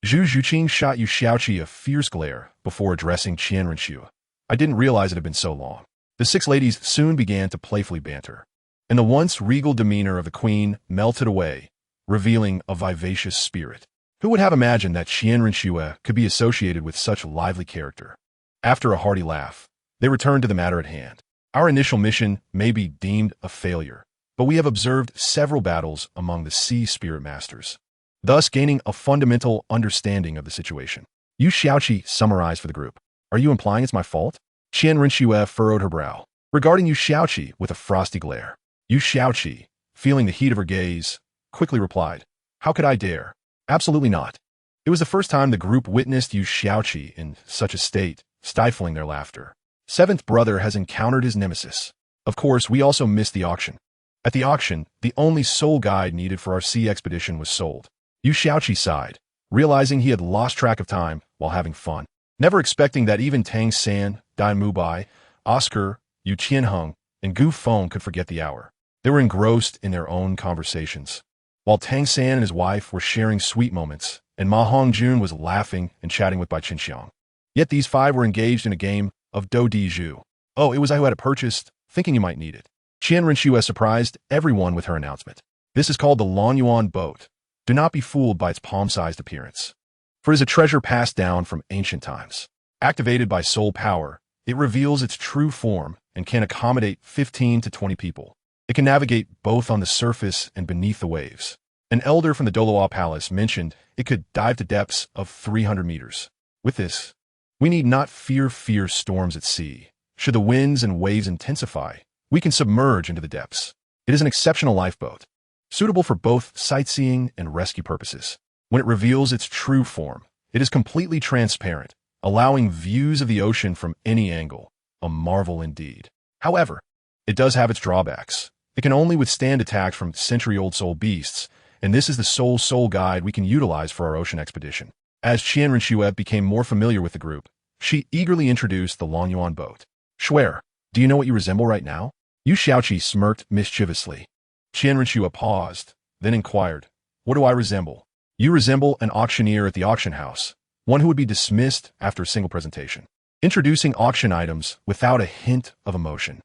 Zhu Zhuqing shot Yu Xiaoqi a fierce glare before addressing Qianrenshua. I didn't realize it had been so long. The six ladies soon began to playfully banter, and the once regal demeanor of the queen melted away, revealing a vivacious spirit. Who would have imagined that Qianrenshua could be associated with such lively character? After a hearty laugh, they returned to the matter at hand. Our initial mission may be deemed a failure, but we have observed several battles among the sea spirit masters, thus gaining a fundamental understanding of the situation. Yu Xiaoqi summarized for the group. Are you implying it's my fault? Qianrenshua furrowed her brow, regarding Yu Xiaoqi with a frosty glare. Yu Xiaoqi, feeling the heat of her gaze, quickly replied, How could I dare? Absolutely not. It was the first time the group witnessed Yu Xiaoqi in such a state, stifling their laughter. Seventh brother has encountered his nemesis. Of course, we also missed the auction. At the auction, the only soul guide needed for our sea expedition was sold. Yu Xiaoqi sighed, realizing he had lost track of time while having fun, never expecting that even Tang San, Dai Mubai, Oscar, Yu Qianheng, and Gu Feng could forget the hour. They were engrossed in their own conversations, while Tang San and his wife were sharing sweet moments, and Ma Hongjun was laughing and chatting with Bai Qinxiang. Yet these five were engaged in a game of Do Di Zhu. Oh, it was I who had it purchased, thinking you might need it. Qianrenshua surprised everyone with her announcement. This is called the Longyuan boat. Do not be fooled by its palm-sized appearance, for it is a treasure passed down from ancient times. Activated by soul power, it reveals its true form and can accommodate 15 to 20 people. It can navigate both on the surface and beneath the waves. An elder from the Douluo palace mentioned it could dive to depths of 300 meters. With this, we need not fear fierce storms at sea. Should the winds and waves intensify, we can submerge into the depths. It is an exceptional lifeboat, suitable for both sightseeing and rescue purposes. When it reveals its true form, it is completely transparent, allowing views of the ocean from any angle. A marvel indeed. However, it does have its drawbacks. It can only withstand attacks from century-old soul beasts, and this is the sole soul guide we can utilize for our ocean expedition. As Qianrenshua became more familiar with the group, she eagerly introduced the Longyuan boat. Shuer, do you know what you resemble right now? Yu Xiaoqi smirked mischievously. Qianrenshua paused, then inquired, What do I resemble? You resemble an auctioneer at the auction house, one who would be dismissed after a single presentation, introducing auction items without a hint of emotion.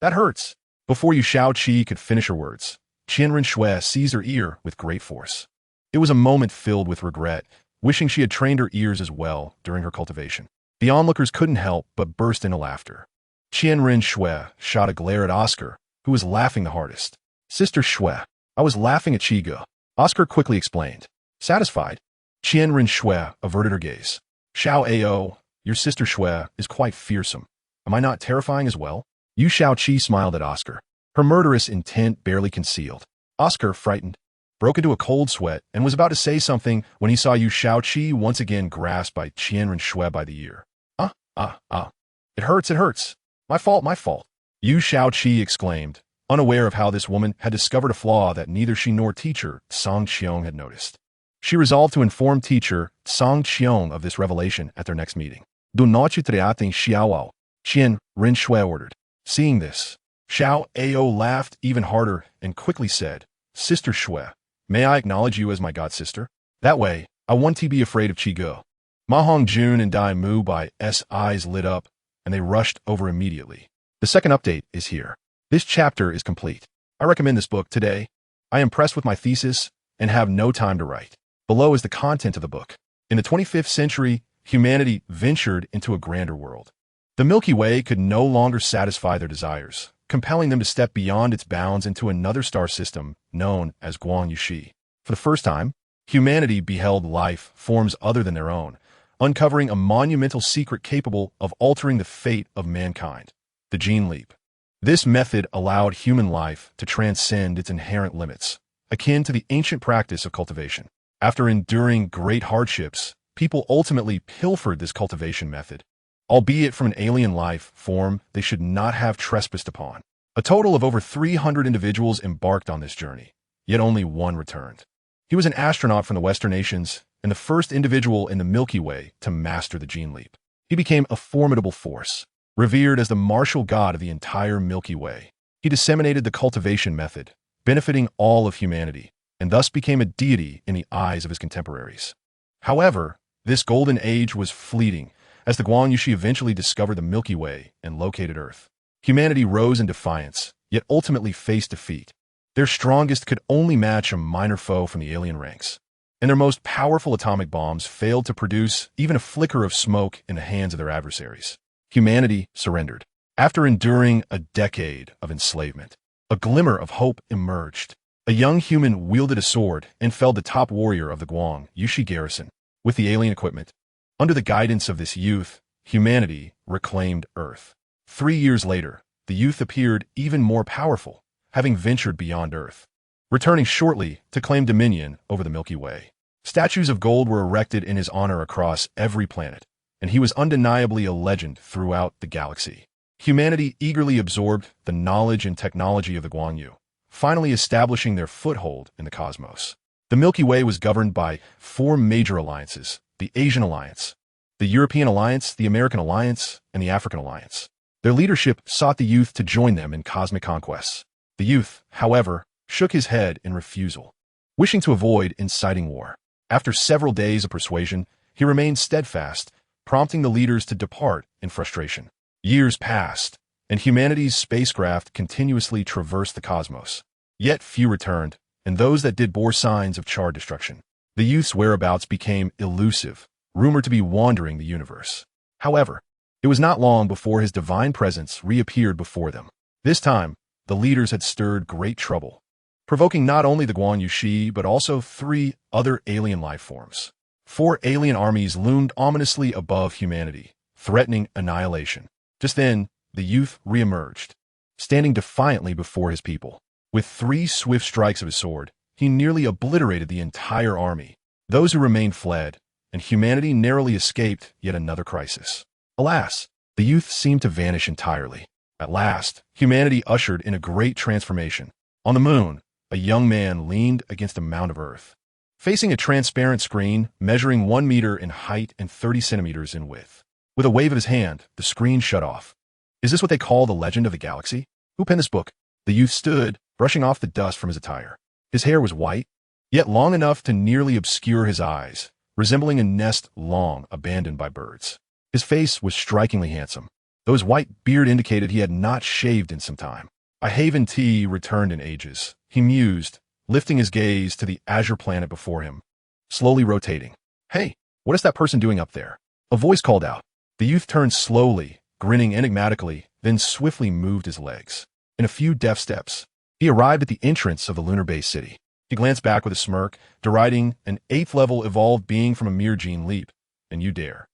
That hurts. Before Yu Xiaoqi could finish her words, Qianrenshua seized her ear with great force. It was a moment filled with regret, wishing she had trained her ears as well during her cultivation. The onlookers couldn't help but burst into laughter. Qianrenshua shot a glare at Oscar, who was laughing the hardest. Sister Shue, I was laughing at Chigo. Oscar quickly explained. Satisfied, Qianrenshua averted her gaze. Xiao Ao, your sister Shue is quite fearsome. Am I not terrifying as well? Yu Xiaoqi smiled at Oscar, her murderous intent barely concealed. Oscar, frightened, broke into a cold sweat and was about to say something when he saw Yu Xiaoqi once again grasped by Qianrenshua by the ear. It hurts. My fault. Yu Xiaoqi exclaimed, unaware of how this woman had discovered a flaw that neither she nor teacher Song Qiong had noticed. She resolved to inform teacher Song Qiong of this revelation at their next meeting. Do not you triating Xiaoao, Qianrenshua ordered. Seeing this, Xiao Ao laughed even harder and quickly said, Sister Shue, may I acknowledge you as my god-sister? That way, I want to be afraid of Chigo. Ma Hongjun and Dai Mubai's eyes lit up, and they rushed over immediately. The second update is here. This chapter is complete. I recommend this book today. I am pressed with my thesis and have no time to write. Below is the content of the book. In the 25th century, humanity ventured into a grander world. The Milky Way could no longer satisfy their desires, compelling them to step beyond its bounds into another star system known as Guang Yushi. For the first time, humanity beheld life forms other than their own, uncovering a monumental secret capable of altering the fate of mankind, the gene leap. This method allowed human life to transcend its inherent limits, akin to the ancient practice of cultivation. After enduring great hardships, people ultimately pilfered this cultivation method, albeit from an alien life form they should not have trespassed upon. A total of over 300 individuals embarked on this journey, yet only one returned. He was an astronaut from the Western nations and the first individual in the Milky Way to master the gene leap. He became a formidable force, revered as the martial god of the entire Milky Way. He disseminated the cultivation method, benefiting all of humanity, and thus became a deity in the eyes of his contemporaries. However, this golden age was fleeting, as the Guan Yushi eventually discovered the Milky Way and located Earth. Humanity rose in defiance, yet ultimately faced defeat. Their strongest could only match a minor foe from the alien ranks, and their most powerful atomic bombs failed to produce even a flicker of smoke in the hands of their adversaries. Humanity surrendered. After enduring a decade of enslavement, a glimmer of hope emerged. A young human wielded a sword and felled the top warrior of the Guan Yushi garrison with the alien equipment. Under the guidance of this youth, humanity reclaimed Earth. 3 years later, the youth appeared even more powerful, having ventured beyond Earth, returning shortly to claim dominion over the Milky Way. Statues of gold were erected in his honor across every planet, and he was undeniably a legend throughout the galaxy. Humanity eagerly absorbed the knowledge and technology of the Guan Yu, finally establishing their foothold in the cosmos. The Milky Way was governed by 4 major alliances: the Asian Alliance, the European Alliance, the American Alliance, and the African Alliance. Their leadership sought the youth to join them in cosmic conquests. The youth, however, shook his head in refusal, wishing to avoid inciting war. After several days of persuasion, he remained steadfast, prompting the leaders to depart in frustration. Years passed, and humanity's spacecraft continuously traversed the cosmos. Yet few returned, and those that did bore signs of charred destruction. The youth's whereabouts became elusive, rumored to be wandering the universe. However, it was not long before his divine presence reappeared before them. This time, the leaders had stirred great trouble, provoking not only the Guan Yushi but also 3 other alien life forms. 4 alien armies loomed ominously above humanity, threatening annihilation. Just then, the youth reemerged, standing defiantly before his people. With 3 swift strikes of his sword, he nearly obliterated the entire army. Those who remained fled, and humanity narrowly escaped yet another crisis. Alas, the youth seemed to vanish entirely. At last, humanity ushered in a great transformation. On the moon, a young man leaned against a mound of earth, facing a transparent screen measuring 1 meter in height and 30 centimeters in width. With a wave of his hand, the screen shut off. Is this what they call the legend of the galaxy? Who penned this book? The youth stood, brushing off the dust from his attire. His hair was white, yet long enough to nearly obscure his eyes, resembling a nest long abandoned by birds. His face was strikingly handsome, though his white beard indicated he had not shaved in some time. A Haven tea returned in ages, he mused, lifting his gaze to the azure planet before him, slowly rotating. Hey, what is that person doing up there? A voice called out. The youth turned slowly, grinning enigmatically, then swiftly moved his legs. In a few deft steps, he arrived at the entrance of the lunar base city. He glanced back with a smirk, deriding an 8th-level evolved being from a mere gene leap. And you dare.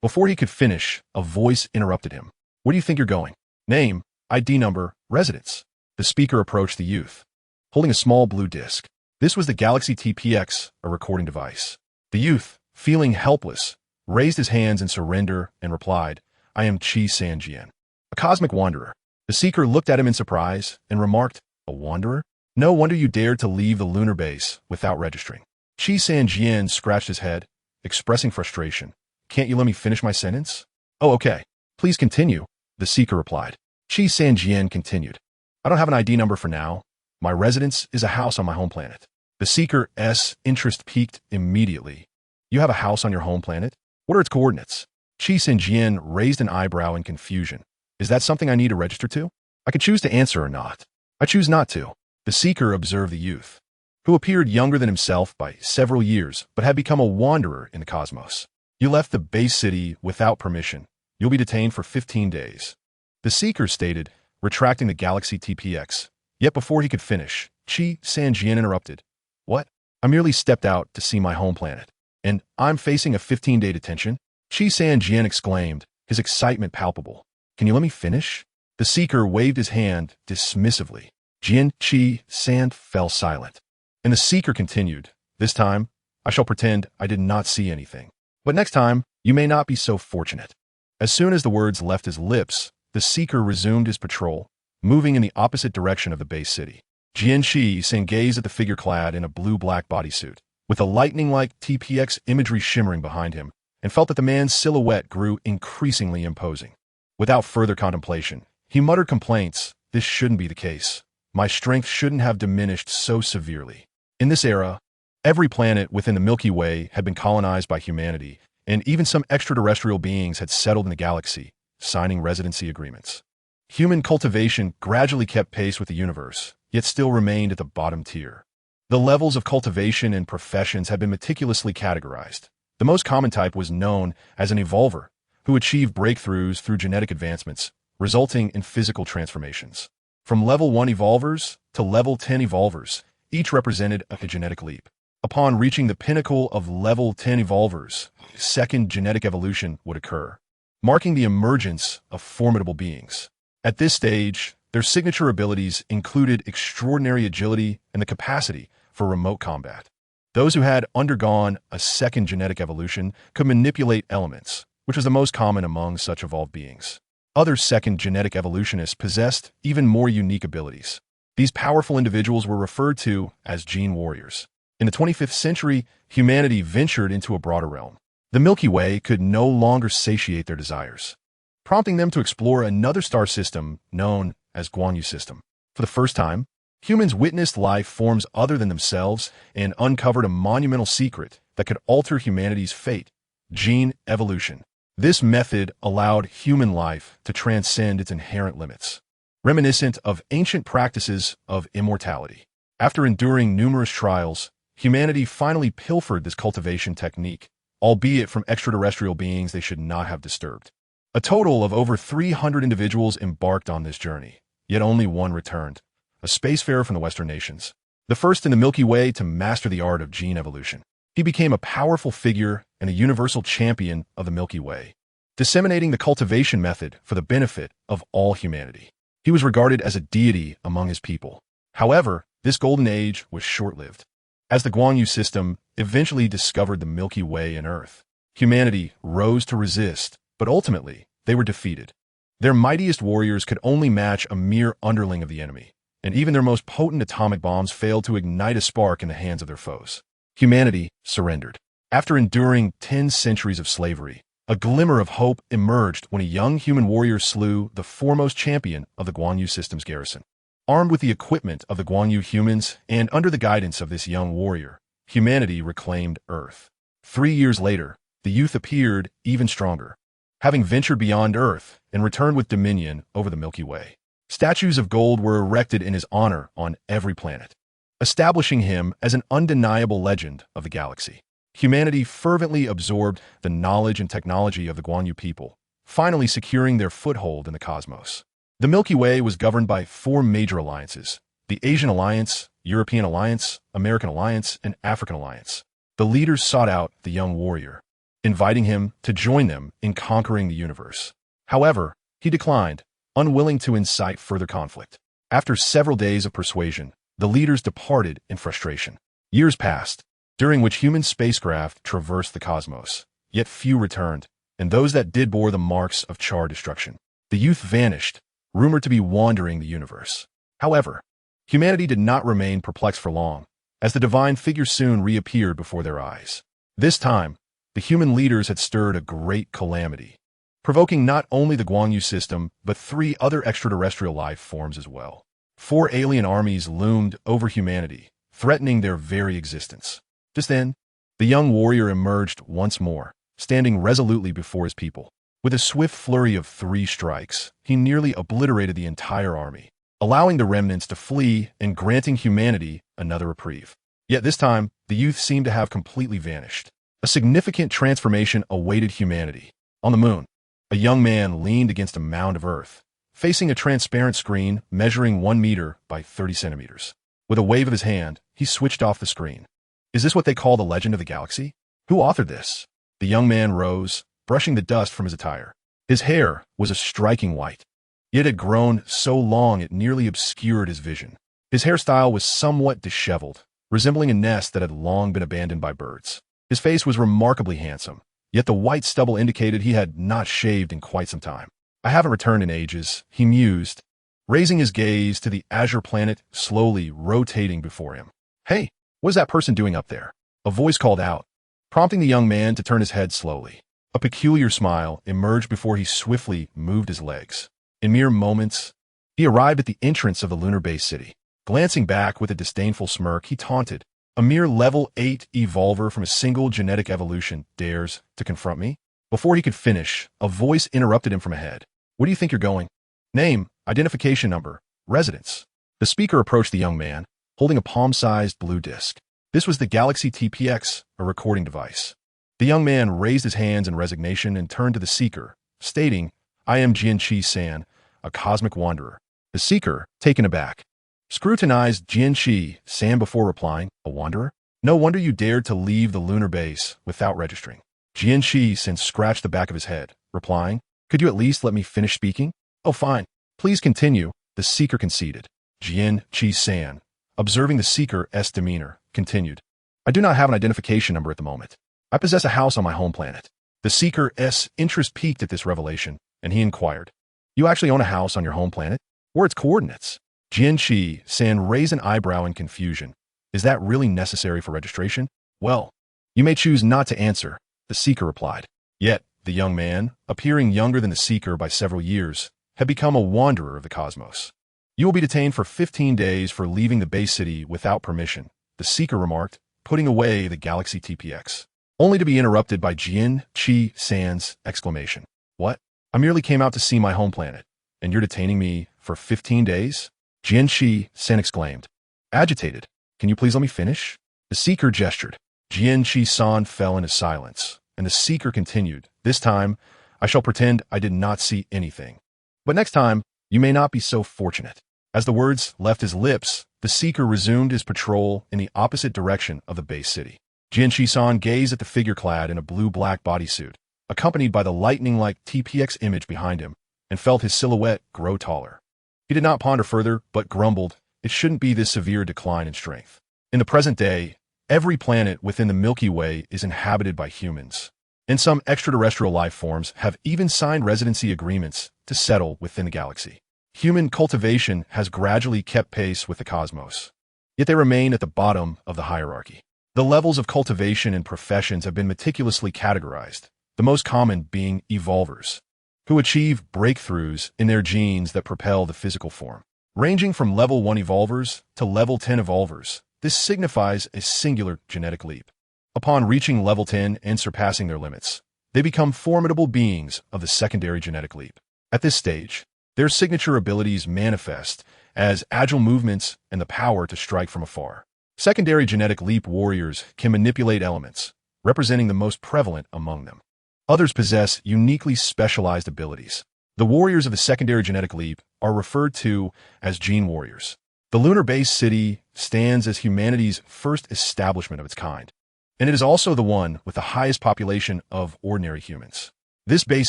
Before he could finish, a voice interrupted him. Where do you think you're going? Name, ID number, residence. The speaker approached the youth, holding a small blue disc. This was the Galaxy TPX, a recording device. The youth, feeling helpless, raised his hands in surrender and replied, I am Qi Sanjian, a cosmic wanderer. The seeker looked at him in surprise and remarked, a wanderer? No wonder you dared to leave the lunar base without registering. Qi Sanjian scratched his head, expressing frustration. Can't you let me finish my sentence? Oh, okay. Please continue, the seeker replied. Qi Sanjian continued. I don't have an ID number for now. My residence is a house on my home planet. The seeker's interest peaked immediately. You have a house on your home planet? What are its coordinates? Qi Sanjian raised an eyebrow in confusion. Is that something I need to register to? I could choose to answer or not. I choose not to. The seeker observed the youth, who appeared younger than himself by several years, but had become a wanderer in the cosmos. You left the base city without permission. You'll be detained for 15 days. The seeker stated, retracting the Galaxy TPX. Yet before he could finish, Qi Sanjian interrupted. What? I merely stepped out to see my home planet. And I'm facing a 15-day detention? Qi Sanjian exclaimed, his excitement palpable. Can you let me finish? The seeker waved his hand dismissively. Qi San fell silent. And the seeker continued, This time, I shall pretend I did not see anything. But next time, you may not be so fortunate." As soon as the words left his lips, the seeker resumed his patrol, moving in the opposite direction of the base city. Jianxi Sing gazed at the figure clad in a blue-black bodysuit, with the lightning-like TPX imagery shimmering behind him, and felt that the man's silhouette grew increasingly imposing. Without further contemplation, he muttered complaints. "This shouldn't be the case. My strength shouldn't have diminished so severely." In this era, every planet within the Milky Way had been colonized by humanity, and even some extraterrestrial beings had settled in the galaxy, signing residency agreements. Human cultivation gradually kept pace with the universe, yet still remained at the bottom tier. The levels of cultivation and professions had been meticulously categorized. The most common type was known as an evolver, who achieved breakthroughs through genetic advancements, resulting in physical transformations. From level 1 evolvers to level 10 evolvers, each represented a genetic leap. Upon reaching the pinnacle of level 10 evolvers, second genetic evolution would occur, marking the emergence of formidable beings. At this stage, their signature abilities included extraordinary agility and the capacity for remote combat. Those who had undergone a second genetic evolution could manipulate elements, which was the most common among such evolved beings. Other second genetic evolutionists possessed even more unique abilities. These powerful individuals were referred to as gene warriors. In the 25th century, humanity ventured into a broader realm. The Milky Way could no longer satiate their desires, prompting them to explore another star system known as Guanyu system. For the first time, humans witnessed life forms other than themselves and uncovered a monumental secret that could alter humanity's fate: gene evolution. This method allowed human life to transcend its inherent limits, reminiscent of ancient practices of immortality. After enduring numerous trials, humanity finally pilfered this cultivation technique, albeit from extraterrestrial beings they should not have disturbed. A total of over 300 individuals embarked on this journey, yet only one returned, a spacefarer from the Western nations, the first in the Milky Way to master the art of gene evolution. He became a powerful figure and a universal champion of the Milky Way, disseminating the cultivation method for the benefit of all humanity. He was regarded as a deity among his people. However, this golden age was short-lived. As the Guanyu system eventually discovered the Milky Way and Earth, humanity rose to resist, but ultimately, they were defeated. Their mightiest warriors could only match a mere underling of the enemy, and even their most potent atomic bombs failed to ignite a spark in the hands of their foes. Humanity surrendered. After enduring 10 centuries of slavery, a glimmer of hope emerged when a young human warrior slew the foremost champion of the Guanyu system's garrison. Armed with the equipment of the Guanyu humans and under the guidance of this young warrior, humanity reclaimed Earth. 3 years later, the youth appeared even stronger, having ventured beyond Earth and returned with dominion over the Milky Way. Statues of gold were erected in his honor on every planet, establishing him as an undeniable legend of the galaxy. Humanity fervently absorbed the knowledge and technology of the Guanyu people, finally securing their foothold in the cosmos. The Milky Way was governed by 4 major alliances: the Asian Alliance, European Alliance, American Alliance, and African Alliance. The leaders sought out the young warrior, inviting him to join them in conquering the universe. However, he declined, unwilling to incite further conflict. After several days of persuasion, the leaders departed in frustration. Years passed, during which human spacecraft traversed the cosmos, yet few returned, and those that did bore the marks of charred destruction. The youth vanished, rumored to be wandering the universe. However, humanity did not remain perplexed for long, as the divine figure soon reappeared before their eyes. This time, the human leaders had stirred a great calamity, provoking not only the Guanyu system, but 3 other extraterrestrial life forms as well. 4 alien armies loomed over humanity, threatening their very existence. Just then, the young warrior emerged once more, standing resolutely before his people. With a swift flurry of 3 strikes, he nearly obliterated the entire army, allowing the remnants to flee and granting humanity another reprieve. Yet this time, the youth seemed to have completely vanished. A significant transformation awaited humanity. On the moon, a young man leaned against a mound of earth, facing a transparent screen measuring 1 meter by 30 centimeters. With a wave of his hand, he switched off the screen. Is this what they call the legend of the galaxy? Who authored this? The young man rose, brushing the dust from his attire. His hair was a striking white, yet it had grown so long it nearly obscured his vision. His hairstyle was somewhat disheveled, resembling a nest that had long been abandoned by birds. His face was remarkably handsome, yet the white stubble indicated he had not shaved in quite some time. I haven't returned in ages, he mused, raising his gaze to the azure planet slowly rotating before him. Hey, what is that person doing up there? A voice called out, prompting the young man to turn his head slowly. A peculiar smile emerged before he swiftly moved his legs. In mere moments, he arrived at the entrance of the lunar base city. Glancing back with a disdainful smirk, he taunted, "A mere level 8 evolver from a single genetic evolution dares to confront me?" Before he could finish, a voice interrupted him from ahead. "Where do you think you're going?" "Name, identification number, residence." The speaker approached the young man, holding a palm-sized blue disc. This was the Galaxy TPX, a recording device. The young man raised his hands in resignation and turned to the seeker, stating, "I am Jianqi-san, a cosmic wanderer." The seeker, taken aback, scrutinized Jianqi-san before replying, "A wanderer? No wonder you dared to leave the lunar base without registering." Jianqi-san scratched the back of his head, replying, "Could you at least let me finish speaking?" "Oh, fine. Please continue," the seeker conceded. Jianqi-san, observing the seeker's demeanor, continued, "I do not have an identification number at the moment. I possess a house on my home planet." The seeker's interest piqued at this revelation, and he inquired, "You actually own a house on your home planet? What are its coordinates?" Jianqi-san raised an eyebrow in confusion. "Is that really necessary for registration?" "Well, you may choose not to answer," the seeker replied. Yet, the young man, appearing younger than the seeker by several years, had become a wanderer of the cosmos. "You will be detained for 15 days for leaving the base city without permission," the seeker remarked, putting away the Galaxy TPX, only to be interrupted by Jianqi-san's exclamation. "What? I merely came out to see my home planet, and you're detaining me for 15 days? Jianqi-san exclaimed, agitated. "Can you please let me finish?" The seeker gestured. Jianqi-san fell into silence, and the seeker continued, "This time, I shall pretend I did not see anything. But next time, you may not be so fortunate." As the words left his lips, the seeker resumed his patrol in the opposite direction of the base city. Jianqi-san gazed at the figure clad in a blue-black bodysuit, accompanied by the lightning-like TPX image behind him, and felt his silhouette grow taller. He did not ponder further, but grumbled, "It shouldn't be this severe decline in strength." In the present day, every planet within the Milky Way is inhabited by humans, and some extraterrestrial life forms have even signed residency agreements to settle within the galaxy. Human cultivation has gradually kept pace with the cosmos, yet they remain at the bottom of the hierarchy. The levels of cultivation and professions have been meticulously categorized, the most common being evolvers, who achieve breakthroughs in their genes that propel the physical form. Ranging from level 1 evolvers to level 10 evolvers, this signifies a singular genetic leap. Upon reaching level 10 and surpassing their limits, they become formidable beings of the secondary genetic leap. At this stage, their signature abilities manifest as agile movements and the power to strike from afar. Secondary genetic leap warriors can manipulate elements, representing the most prevalent among them. Others possess uniquely specialized abilities. The warriors of the secondary genetic leap are referred to as gene warriors. The lunar base city stands as humanity's first establishment of its kind, and it is also the one with the highest population of ordinary humans. This base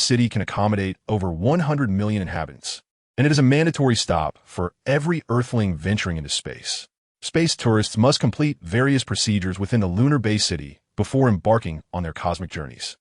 city can accommodate over 100 million inhabitants, and it is a mandatory stop for every Earthling venturing into space. Space tourists must complete various procedures within the lunar base city before embarking on their cosmic journeys.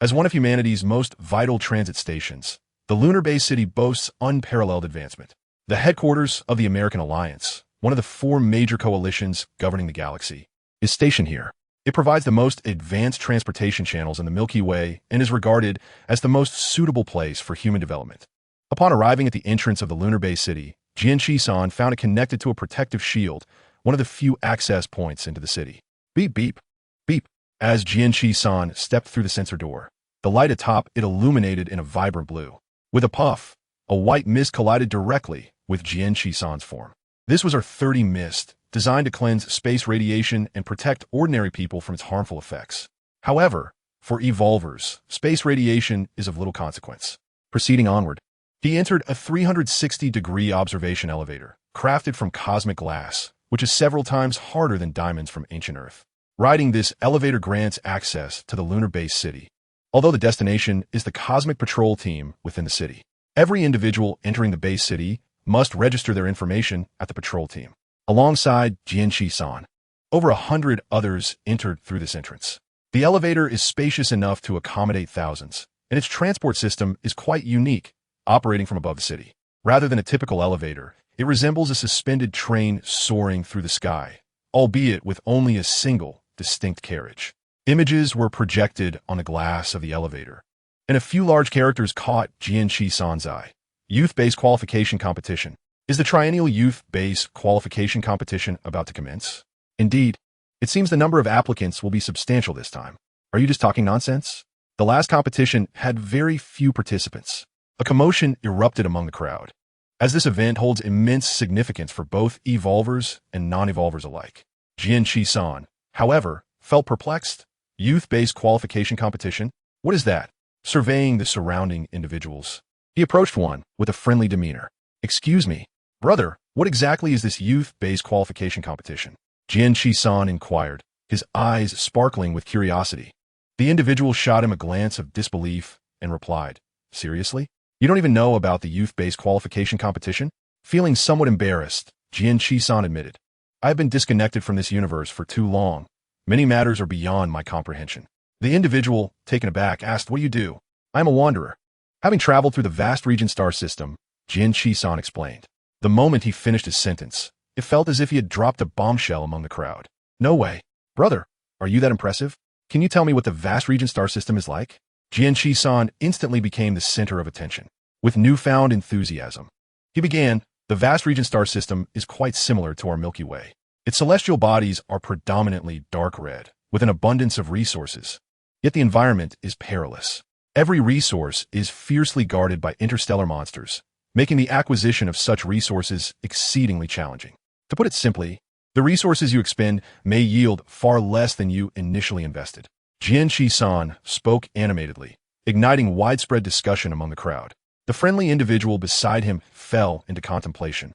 As one of humanity's most vital transit stations, the lunar base city boasts unparalleled advancement. The headquarters of the American Alliance, one of the 4 major coalitions governing the galaxy, is stationed here. It provides the most advanced transportation channels in the Milky Way and is regarded as the most suitable place for human development. Upon arriving at the entrance of the lunar base city, Jianqi-san found it connected to a protective shield, one of the few access points into the city. Beep, beep, beep. As Jianqi-san stepped through the sensor door, the light atop it illuminated in a vibrant blue. With a puff, a white mist collided directly with Jianqi-san's form. This was our 30 mist, designed to cleanse space radiation and protect ordinary people from its harmful effects. However, for evolvers, space radiation is of little consequence. Proceeding onward, he entered a 360-degree observation elevator, crafted from cosmic glass, which is several times harder than diamonds from ancient Earth. Riding this elevator grants access to the lunar base city, although the destination is the cosmic patrol team within the city. Every individual entering the base city must register their information at the patrol team. Alongside Jianqi-san, Over 100 others entered through this entrance. The elevator is spacious enough to accommodate thousands, and its transport system is quite unique, operating from above the city. Rather than a typical elevator, it resembles a suspended train soaring through the sky, albeit with only a single, distinct carriage. Images were projected on the glass of the elevator, and a few large characters caught Jian Chi-san's eye. Youth-based qualification competition. Is the triennial youth-based qualification competition about to commence? Indeed, it seems the number of applicants will be substantial this time. Are you just talking nonsense? The last competition had very few participants. A commotion erupted among the crowd, as this event holds immense significance for both evolvers and non-evolvers alike. Jian Chi-san, however, felt perplexed. Youth-based qualification competition? What is that? Surveying the surrounding individuals, he approached one with a friendly demeanor. Excuse me, brother, what exactly is this youth-based qualification competition? Jian Chi-san inquired, his eyes sparkling with curiosity. The individual shot him a glance of disbelief and replied, Seriously? You don't even know about the youth-based qualification competition? Feeling somewhat embarrassed, Jian Chi-san admitted, I have been disconnected from this universe for too long. Many matters are beyond my comprehension. The individual, taken aback, asked, What do you do? I am a wanderer. Having traveled through the vast region star system, Jian Chi-san explained. The moment he finished his sentence, it felt as if he had dropped a bombshell among the crowd. No way. Brother, are you that impressive? Can you tell me what the vast region star system is like? Jian Chi-san instantly became the center of attention. With newfound enthusiasm, he began, The vast region star system is quite similar to our Milky Way. Its celestial bodies are predominantly dark red, with an abundance of resources. Yet the environment is perilous. Every resource is fiercely guarded by interstellar monsters, making the acquisition of such resources exceedingly challenging. To put it simply, the resources you expend may yield far less than you initially invested. Jian Chi-san spoke animatedly, igniting widespread discussion among the crowd. The friendly individual beside him fell into contemplation.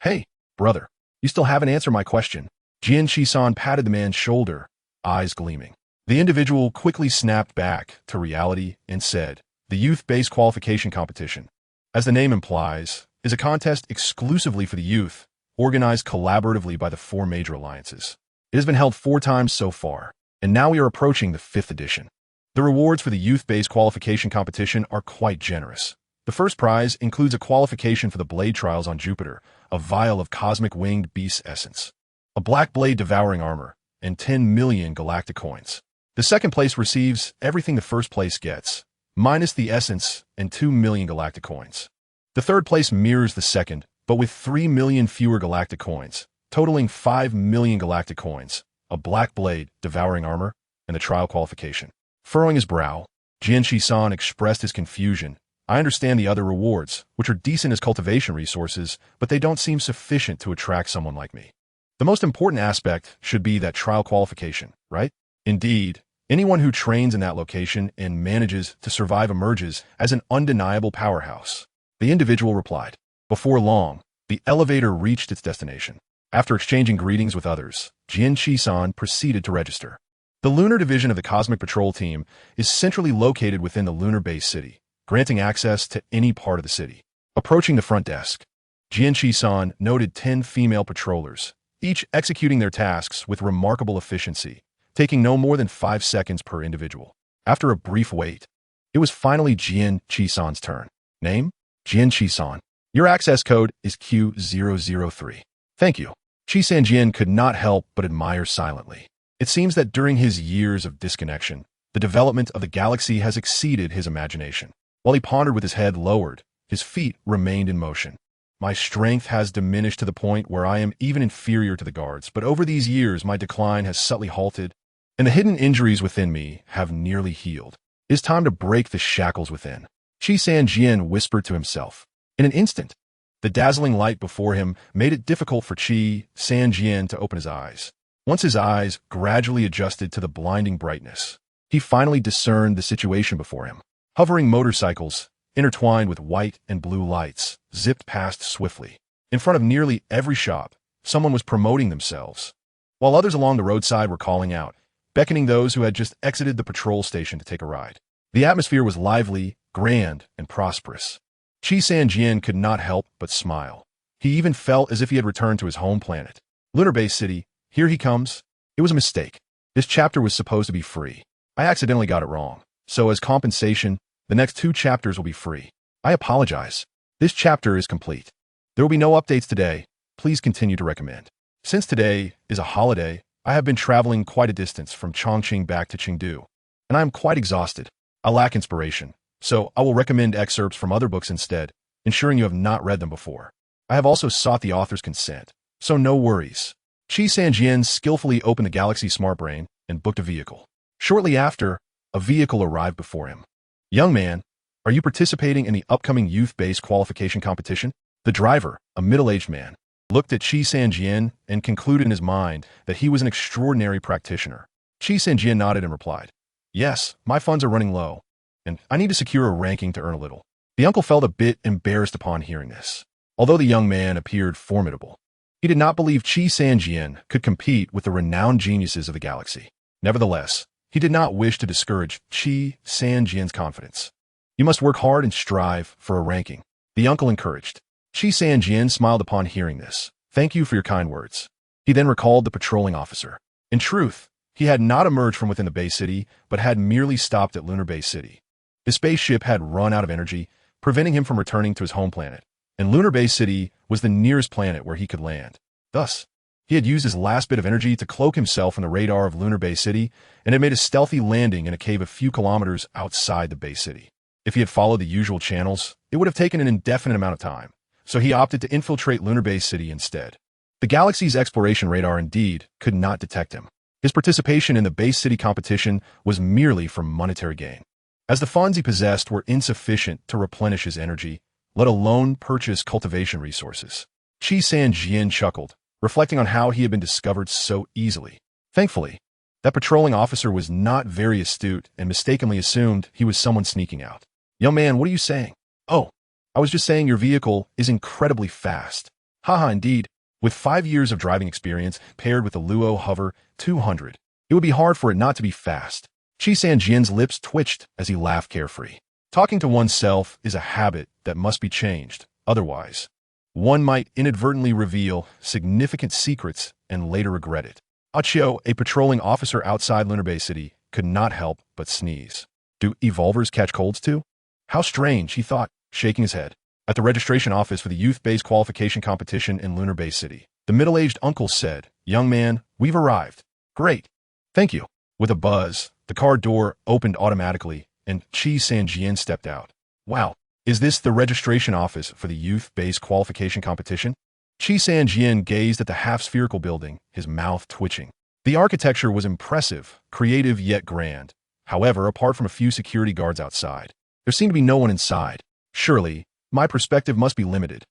Hey, brother, you still haven't answered my question. Jian Chi-san patted the man's shoulder, eyes gleaming. The individual quickly snapped back to reality and said, The youth-based qualification competition, as the name implies, is a contest exclusively for the youth, organized collaboratively by the 4 major alliances. It has been held 4 times so far, and now we are approaching the 5th edition. The rewards for the youth-based qualification competition are quite generous. The first prize includes a qualification for the blade trials on Jupiter, a vial of cosmic winged beast essence, a black blade devouring armor, and 10 million galactic coins. The second place receives everything the first place gets, minus the essence and 2 million galactic coins. The third place mirrors the second, but with 3 million fewer galactic coins, totaling 5 million galactic coins, a black blade, devouring armor, and the trial qualification. Furrowing his brow, Jian Chi-san expressed his confusion. I understand the other rewards, which are decent as cultivation resources, but they don't seem sufficient to attract someone like me. The most important aspect should be that trial qualification, right? Indeed, anyone who trains in that location and manages to survive emerges as an undeniable powerhouse. The individual replied. Before long, the elevator reached its destination. After exchanging greetings with others, Jian Chi-san proceeded to register. The lunar division of the Cosmic Patrol Team is centrally located within the lunar base city, granting access to any part of the city. Approaching the front desk, Jian Chi-san noted 10 female patrollers, each executing their tasks with remarkable efficiency, taking no more than 5 seconds per individual. After a brief wait, it was finally Jian Chi-san's turn. Name? Jian Chi-san. Your access code is Q003. Thank you. Chi-san Jian could not help but admire silently. It seems that during his years of disconnection, the development of the galaxy has exceeded his imagination. While he pondered with his head lowered, his feet remained in motion. My strength has diminished to the point where I am even inferior to the guards, but over these years my decline has subtly halted, and the hidden injuries within me have nearly healed. It is time to break the shackles within. Chi-san Jian whispered to himself. In an instant, the dazzling light before him made it difficult for Chi-san Jian to open his eyes. Once his eyes gradually adjusted to the blinding brightness, he finally discerned the situation before him. Hovering motorcycles, intertwined with white and blue lights, zipped past swiftly. In front of nearly every shop, someone was promoting themselves, while others along the roadside were calling out, beckoning those who had just exited the patrol station to take a ride. The atmosphere was lively, grand, and prosperous. Chi-san Jian could not help but smile. He even felt as if he had returned to his home planet. Lunar Base City, here he comes. It was a mistake. This chapter was supposed to be free. I accidentally got it wrong. So as compensation, the next 2 chapters will be free. I apologize. This chapter is complete. There will be no updates today. Please continue to recommend. Since today is a holiday, I have been traveling quite a distance from Chongqing back to Chengdu, and I am quite exhausted. I lack inspiration, so I will recommend excerpts from other books instead, ensuring you have not read them before. I have also sought the author's consent, so no worries. Qi Sanjian skillfully opened the Galaxy Smart Brain and booked a vehicle. Shortly after, a vehicle arrived before him. Young man, are you participating in the upcoming youth-based qualification competition? The driver, a middle-aged man, looked at Qi Sanjian and concluded in his mind that he was an extraordinary practitioner. Qi Sanjian nodded and replied, "Yes, my funds are running low, and I need to secure a ranking to earn a little." The uncle felt a bit embarrassed upon hearing this. Although the young man appeared formidable, he did not believe Qi Sanjian could compete with the renowned geniuses of the galaxy. Nevertheless, he did not wish to discourage Qi Sanjian's confidence. "You must work hard and strive for a ranking," the uncle encouraged. Qi Sanjian smiled upon hearing this. "Thank you for your kind words." He then recalled the patrolling officer. In truth, he had not emerged from within the Bay City, but had merely stopped at Lunar Bay City. His spaceship had run out of energy, preventing him from returning to his home planet, and Lunar Bay City was the nearest planet where he could land. Thus, he had used his last bit of energy to cloak himself from the radar of Lunar Bay City and had made a stealthy landing in a cave a few kilometers outside the Bay City. If he had followed the usual channels, it would have taken an indefinite amount of time, so he opted to infiltrate Lunar Bay City instead. The galaxy's exploration radar indeed could not detect him. His participation in the Bay City competition was merely for monetary gain, as the funds he possessed were insufficient to replenish his energy, let alone purchase cultivation resources. Qi Sanjian chuckled, reflecting on how he had been discovered so easily. Thankfully, that patrolling officer was not very astute and mistakenly assumed he was someone sneaking out. "Young man, what are you saying?" "Oh, I was just saying your vehicle is incredibly fast." "Haha, indeed. With 5 years of driving experience paired with the Luo Hover 200, it would be hard for it not to be fast." Qi Sanjian's lips twitched as he laughed carefree. Talking to oneself is a habit that must be changed. Otherwise, one might inadvertently reveal significant secrets and later regret it. Achio, a patrolling officer outside Lunar Bay City, could not help but sneeze. "Do evolvers catch colds too? How strange," he thought, shaking his head. At the registration office for the youth-based qualification competition in Lunar Bay City, the middle-aged uncle said, "Young man, we've arrived." "Great. Thank you." With a buzz, the car door opened automatically, and Qi Sanjian stepped out. "Wow, is this the registration office for the youth-based qualification competition?" Qi Sanjian gazed at the half-spherical building, his mouth twitching. The architecture was impressive, creative yet grand. However, apart from a few security guards outside, there seemed to be no one inside. Surely, my perspective must be limited.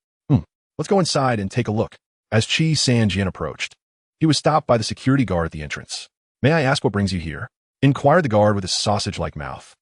Let's go inside and take a look. As Qi Sanjian approached, he was stopped by the security guard at the entrance. "May I ask what brings you here?" inquired the guard with a sausage-like mouth.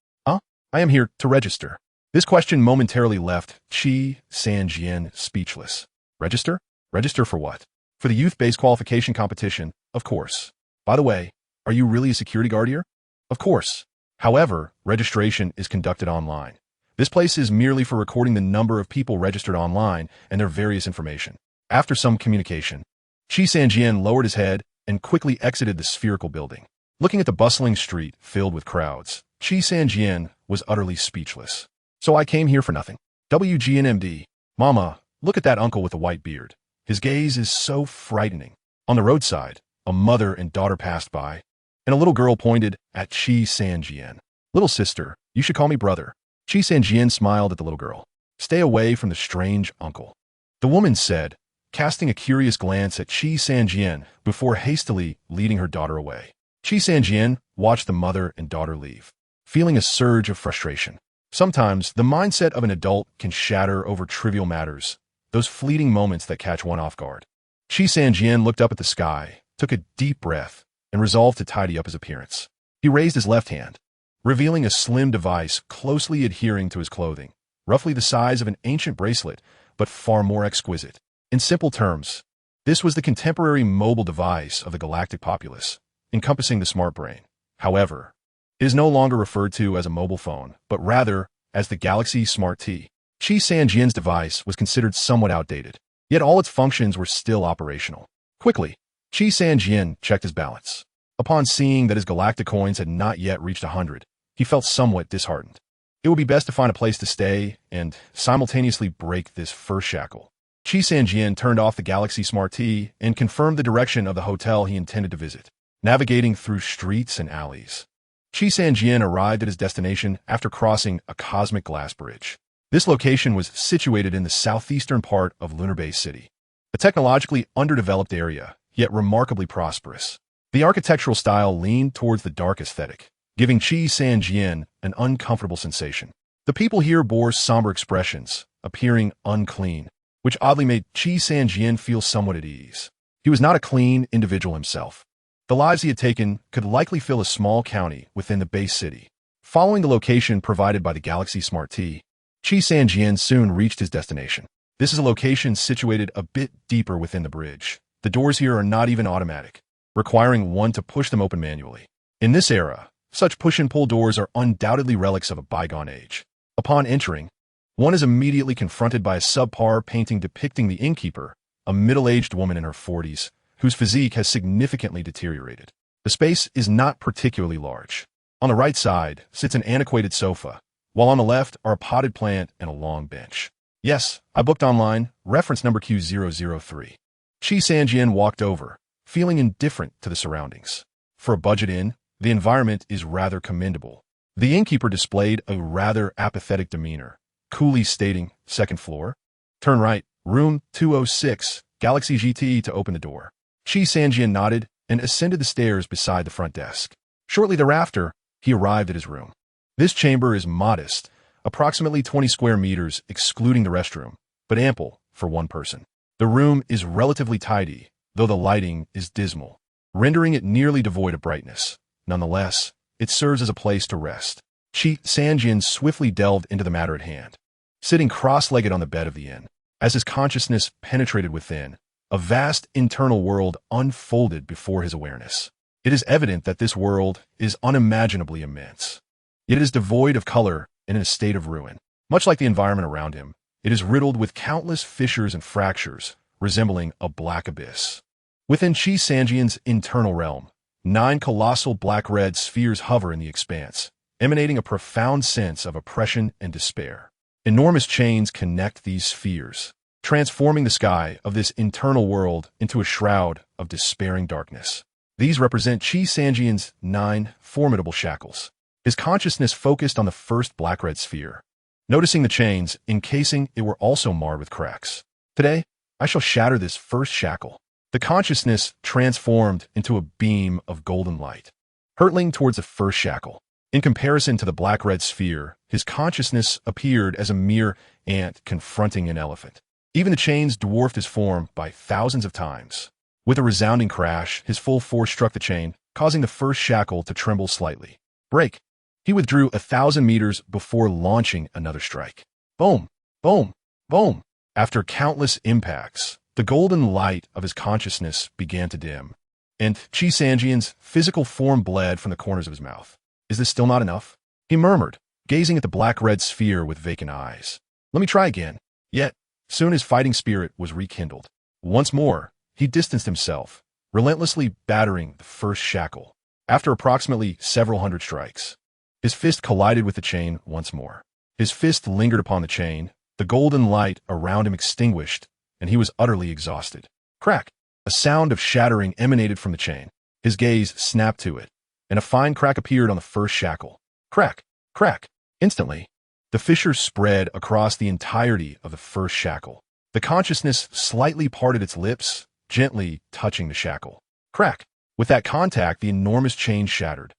"I am here to register." This question momentarily left Qi Sanjian speechless. "Register? Register for what?" "For the youth-based qualification competition, of course." "By the way, are you really a security guard here?" "Of course. However, registration is conducted online. This place is merely for recording the number of people registered online and their various information." After some communication, Qi Sanjian lowered his head and quickly exited the spherical building. Looking at the bustling street filled with crowds, Qi Sanjian was utterly speechless. "So I came here for nothing. WGNMD. Mama, look at that uncle with the white beard. His gaze is so frightening." On the roadside, a mother and daughter passed by, and a little girl pointed at Qi Sanjian. "Little sister, you should call me brother." Qi Sanjian smiled at the little girl. "Stay away from the strange uncle," the woman said, casting a curious glance at Qi Sanjian before hastily leading her daughter away. Qi Sanjian watched the mother and daughter leave, feeling a surge of frustration. Sometimes, the mindset of an adult can shatter over trivial matters, those fleeting moments that catch one off guard. Qi Sanjian looked up at the sky, took a deep breath, and resolved to tidy up his appearance. He raised his left hand, revealing a slim device closely adhering to his clothing, roughly the size of an ancient bracelet, but far more exquisite. In simple terms, this was the contemporary mobile device of the galactic populace, encompassing the smart brain. However, it is no longer referred to as a mobile phone, but rather as the Galaxy Smart T. Qi Sanjian's device was considered somewhat outdated, yet all its functions were still operational. Quickly, Qi Sanjian checked his balance. Upon seeing that his galactic coins had not yet reached 100, he felt somewhat disheartened. It would be best to find a place to stay and simultaneously break this first shackle. Qi Sanjian turned off the Galaxy Smart T and confirmed the direction of the hotel he intended to visit, navigating through streets and alleys. Qi Sanjian arrived at his destination after crossing a cosmic glass bridge. This location was situated in the southeastern part of Lunar Base City, a technologically underdeveloped area, yet remarkably prosperous. The architectural style leaned towards the dark aesthetic, giving Qi Sanjian an uncomfortable sensation. The people here bore somber expressions, appearing unclean, which oddly made Qi Sanjian feel somewhat at ease. He was not a clean individual himself. The lives he had taken could likely fill a small county within the base city. Following the location provided by the Galaxy Smart T, Qi Sanjian soon reached his destination. This is a location situated a bit deeper within the bridge. The doors here are not even automatic, requiring one to push them open manually. In this era, such push-and-pull doors are undoubtedly relics of a bygone age. Upon entering, one is immediately confronted by a subpar painting depicting the innkeeper, a middle-aged woman in her 40s, whose physique has significantly deteriorated. The space is not particularly large. On the right side sits an antiquated sofa, while on the left are a potted plant and a long bench. Yes, I booked online, reference number Q003. Qi Sanjian walked over, feeling indifferent to the surroundings. For a budget inn, the environment is rather commendable. The innkeeper displayed a rather apathetic demeanor, coolly stating, "Second floor? Turn right, room 206, Galaxy GT," to open the door. Qi Sanjian nodded and ascended the stairs beside the front desk. Shortly thereafter, he arrived at his room. This chamber is modest, approximately 20 square meters excluding the restroom, but ample for one person. The room is relatively tidy, though the lighting is dismal, rendering it nearly devoid of brightness. Nonetheless, it serves as a place to rest. Qi Sanjian swiftly delved into the matter at hand. Sitting cross-legged on the bed of the inn, as his consciousness penetrated within, a vast internal world unfolded before his awareness. It is evident that this world is unimaginably immense. Yet it is devoid of color and in a state of ruin. Much like the environment around him, it is riddled with countless fissures and fractures, resembling a black abyss. Within Qi Sanjian's internal realm, 9 colossal black-red spheres hover in the expanse, emanating a profound sense of oppression and despair. Enormous chains connect these spheres, transforming the sky of this internal world into a shroud of despairing darkness. These represent Qi Sanjian's 9 formidable shackles. His consciousness focused on the first black-red sphere, noticing the chains encasing it were also marred with cracks. Today, I shall shatter this first shackle. The consciousness transformed into a beam of golden light, hurtling towards the first shackle. In comparison to the black-red sphere, his consciousness appeared as a mere ant confronting an elephant. Even the chains dwarfed his form by thousands of times. With a resounding crash, his full force struck the chain, causing the first shackle to tremble slightly. Break. He withdrew 1,000 meters before launching another strike. Boom! Boom! Boom! After countless impacts, the golden light of his consciousness began to dim, and Qi Sanjian's physical form bled from the corners of his mouth. "Is this still not enough?" he murmured, gazing at the black-red sphere with vacant eyes. "Let me try again." Yet, soon his fighting spirit was rekindled. Once more, he distanced himself, relentlessly battering the first shackle. After approximately several hundred strikes, his fist collided with the chain once more. His fist lingered upon the chain, the golden light around him extinguished, and he was utterly exhausted. Crack! A sound of shattering emanated from the chain. His gaze snapped to it, and a fine crack appeared on the first shackle. Crack! Crack! Instantly, the fissure spread across the entirety of the first shackle. The consciousness slightly parted its lips, gently touching the shackle. Crack! With that contact, the enormous chain shattered,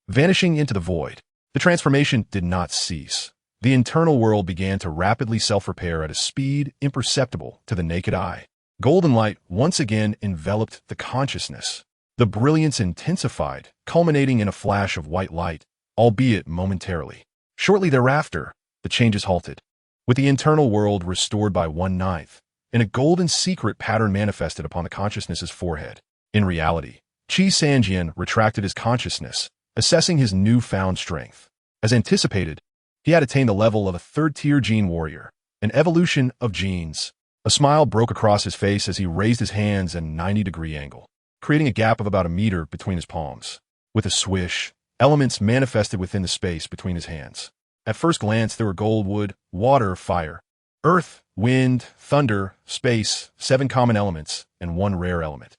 vanishing into the void. The transformation did not cease. The internal world began to rapidly self-repair at a speed imperceptible to the naked eye. Golden light once again enveloped the consciousness. The brilliance intensified, culminating in a flash of white light, albeit momentarily. Shortly thereafter, the changes halted, with the internal world restored by 1/9, and a golden secret pattern manifested upon the consciousness's forehead. In reality, Qi Sanjian retracted his consciousness, assessing his newfound strength. As anticipated, he had attained the level of a 3rd-tier gene warrior, an evolution of genes. A smile broke across his face as he raised his hands at a 90-degree angle. creating a gap of about a meter between his palms. With a swish, elements manifested within the space between his hands. At first glance, there were gold, wood, water, fire, earth, wind, thunder, space, 7 common elements, and 1 rare element.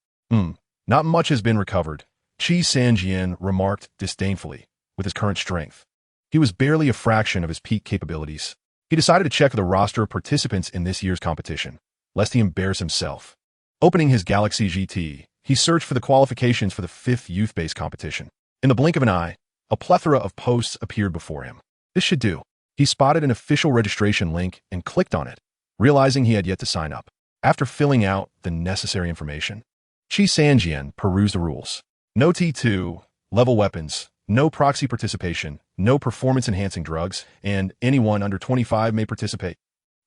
Not much has been recovered, Qi Sanjian remarked disdainfully, with his current strength. He was barely a fraction of his peak capabilities. He decided to check the roster of participants in this year's competition, lest he embarrass himself. Opening his Galaxy GT, he searched for the qualifications for the 5th youth-based competition. In the blink of an eye, a plethora of posts appeared before him. This should do. He spotted an official registration link and clicked on it, realizing he had yet to sign up. After filling out the necessary information, Qi Sanjian perused the rules. No T2, level weapons, no proxy participation, no performance-enhancing drugs, and anyone under 25 may participate.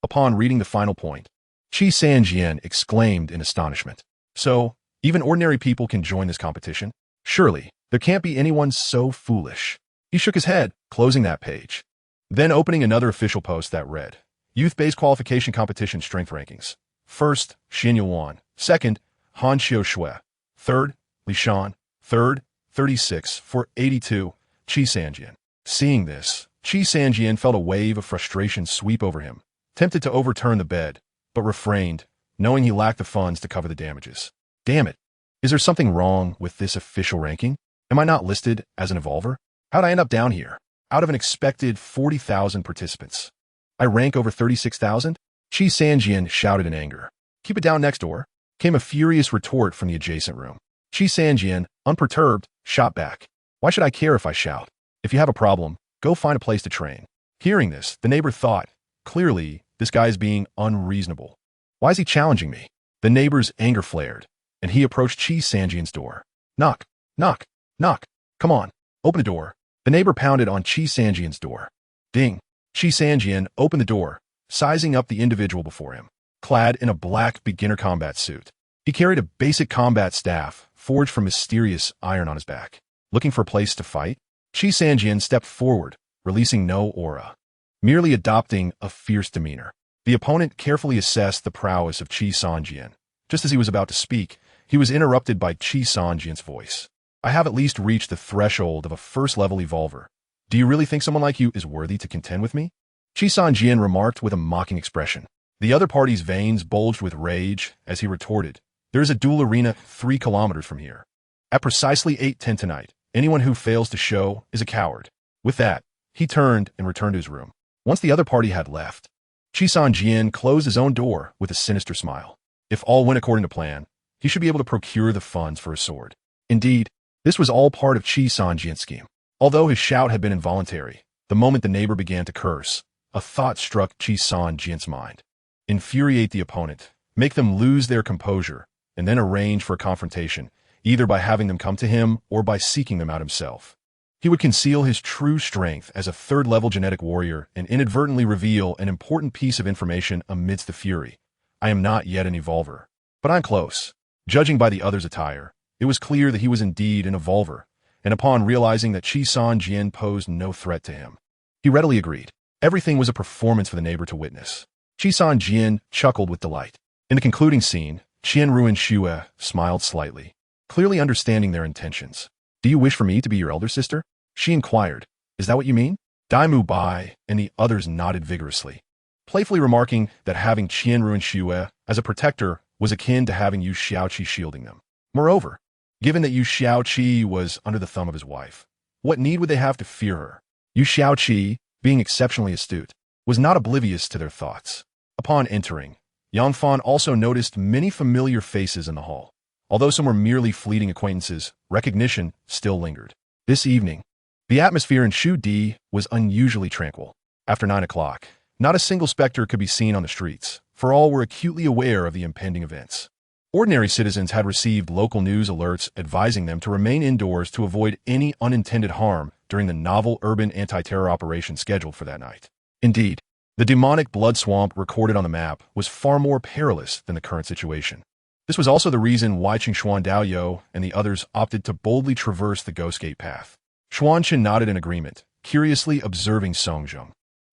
Upon reading the final point, Qi Sanjian exclaimed in astonishment. So, even ordinary people can join this competition? Surely, there can't be anyone so foolish. He shook his head, closing that page. Then opening another official post that read, Youth-based qualification competition strength rankings. 1st, Xin Yuan. 2nd, Han Xiaoshui. 3rd, Li Shan. 3rd, 36 for 82, Qi Sanjian. Seeing this, Qi Sanjian felt a wave of frustration sweep over him, tempted to overturn the bed, but refrained, knowing he lacked the funds to cover the damages. Damn it. Is there something wrong with this official ranking? Am I not listed as an evolver? How'd I end up down here? Out of an expected 40,000 participants. I rank over 36,000? Qi Sanjian shouted in anger. Keep it down next door, came a furious retort from the adjacent room. Qi Sanjian, unperturbed, shot back. Why should I care if I shout? If you have a problem, go find a place to train. Hearing this, the neighbor thought, clearly, this guy is being unreasonable. Why is he challenging me? The neighbor's anger flared, and he approached Qi Sanjian's door. Knock, knock, knock. Come on, open the door. The neighbor pounded on Qi Sanjian's door. Ding. Qi Sanjian opened the door, sizing up the individual before him, clad in a black beginner combat suit. He carried a basic combat staff, forged from mysterious iron on his back. Looking for a place to fight? Qi Sanjian stepped forward, releasing no aura, merely adopting a fierce demeanor. The opponent carefully assessed the prowess of Qi Sanjian. Just as he was about to speak, he was interrupted by Qi Sanjian's voice. I have at least reached the threshold of a first-level evolver. Do you really think someone like you is worthy to contend with me? Qi Sanjian remarked with a mocking expression. The other party's veins bulged with rage as he retorted, there is a duel arena 3 kilometers from here. At precisely 8:10 tonight, anyone who fails to show is a coward. With that, he turned and returned to his room. Once the other party had left, Qi Sanjian closed his own door with a sinister smile. If all went according to plan, he should be able to procure the funds for a sword. Indeed, this was all part of Qi Sanjian's scheme. Although his shout had been involuntary, the moment the neighbor began to curse, a thought struck Qi Sanjian's mind. Infuriate the opponent, make them lose their composure, and then arrange for a confrontation, either by having them come to him or by seeking them out himself. He would conceal his true strength as a 3rd-level genetic warrior and inadvertently reveal an important piece of information amidst the fury. I am not yet an evolver, but I'm close. Judging by the other's attire, it was clear that he was indeed an evolver, and upon realizing that Qi Sanjian posed no threat to him, he readily agreed. Everything was a performance for the neighbor to witness. Qi Sanjian chuckled with delight. In the concluding scene, Qianru and Xue smiled slightly, clearly understanding their intentions. Do you wish for me to be your elder sister? She inquired. Is that what you mean? Daimu Bai and the others nodded vigorously, playfully remarking that having Qianru and Xue as a protector was akin to having Yu Xiaoqi shielding them. Moreover, given that Yu Xiaoqi was under the thumb of his wife, what need would they have to fear her? Yu Xiaoqi, being exceptionally astute, was not oblivious to their thoughts. Upon entering, Yang Fan also noticed many familiar faces in the hall. Although some were merely fleeting acquaintances, recognition still lingered. This evening, the atmosphere in Shu Di was unusually tranquil. After 9 o'clock, not a single specter could be seen on the streets, for all were acutely aware of the impending events. Ordinary citizens had received local news alerts advising them to remain indoors to avoid any unintended harm during the novel urban anti-terror operation scheduled for that night. Indeed, the demonic blood swamp recorded on the map was far more perilous than the current situation. This was also the reason why Qingshuan Daoyo and the others opted to boldly traverse the Ghost Gate path. Xuanchen nodded in agreement, curiously observing Songjung,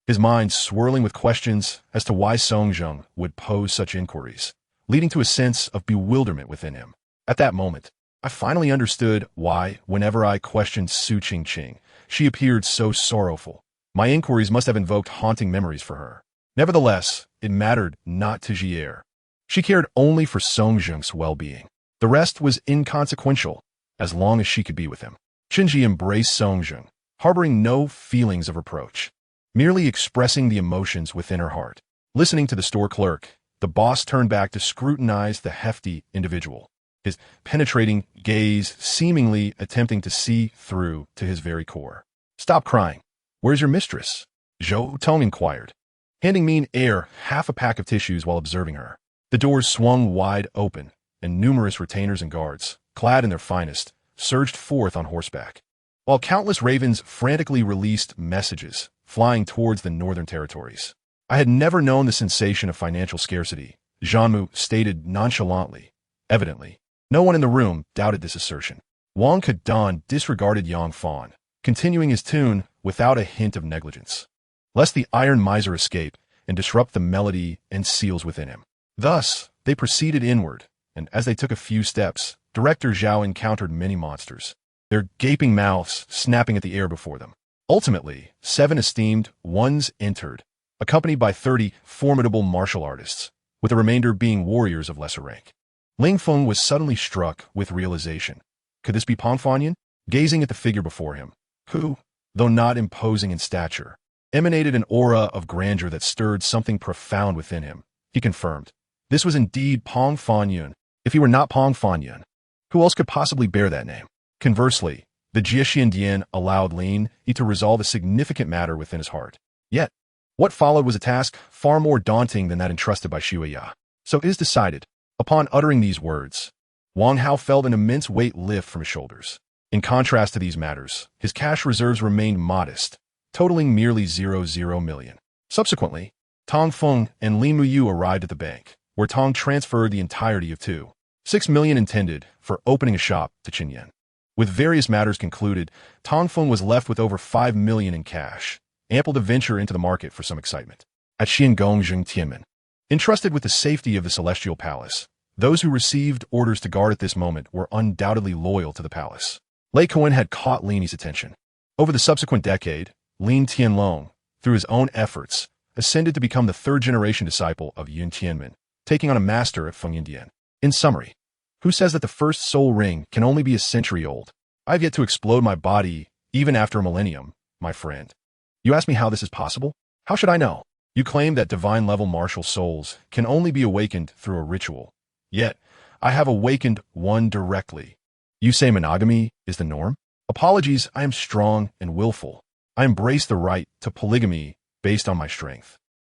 his mind swirling with questions as to why Songjung would pose such inquiries, leading to a sense of bewilderment within him. At that moment, I finally understood why, whenever I questioned Su Qingqing, she appeared so sorrowful. My inquiries must have invoked haunting memories for her. Nevertheless, it mattered not to Jier. She cared only for Songjung's well-being. The rest was inconsequential, as long as she could be with him. Qinji embraced Songjung, harboring no feelings of reproach, merely expressing the emotions within her heart. Listening to the store clerk, the boss turned back to scrutinize the hefty individual, his penetrating gaze seemingly attempting to see through to his very core. "Stop crying. Where's your mistress?" Zhou Tong inquired, handing Mean Air half a pack of tissues while observing her. The doors swung wide open, and numerous retainers and guards, clad in their finest, surged forth on horseback, while countless ravens frantically released messages, flying towards the northern territories. I had never known the sensation of financial scarcity, Zhanmu stated nonchalantly. Evidently, no one in the room doubted this assertion. Wang Kedan disregarded Yang Fan, continuing his tune without a hint of negligence, lest the iron miser escape and disrupt the melody and seals within him. Thus, they proceeded inward, and as they took a few steps, Director Zhao encountered many monsters, their gaping mouths snapping at the air before them. Ultimately, 7 esteemed ones entered, accompanied by 30 formidable martial artists, with the remainder being warriors of lesser rank. Ling Feng was suddenly struck with realization. Could this be Pang Fanyan? Gazing at the figure before him, who, though not imposing in stature, emanated an aura of grandeur that stirred something profound within him, he confirmed. This was indeed Pang Fanyan. If he were not Pang Fanyan, who else could possibly bear that name? Conversely, the Jiexian Dian allowed Lin Yi to resolve a significant matter within his heart. Yet, what followed was a task far more daunting than that entrusted by Shuya. So it is decided. Upon uttering these words, Wang Hao felt an immense weight lift from his shoulders. In contrast to these matters, his cash reserves remained modest, totaling merely 0 million. Subsequently, Tong Feng and Li Muyu arrived at the bank, where Tong transferred the entirety of 2.6 million intended for opening a shop to Qinyan. With various matters concluded, Tong Feng was left with over 5 million in cash, ample to venture into the market for some excitement. At Xiangong Tianmen, entrusted with the safety of the Celestial Palace, those who received orders to guard at this moment were undoubtedly loyal to the palace. Lei Cohen had caught Lin Yi's attention. Over the subsequent decade, Lin Tianlong, through his own efforts, ascended to become the third-generation disciple of Yun Tianmen, taking on a master at Feng Yindian. In summary, who says that the first soul ring can only be a century old? I have yet to explode my body even after a millennium, my friend. You ask me how this is possible? How should I know? You claim that divine-level martial souls can only be awakened through a ritual. Yet, I have awakened one directly. You say monogamy is the norm? Apologies, I am strong and willful. I embrace the right to polygamy based on my strength.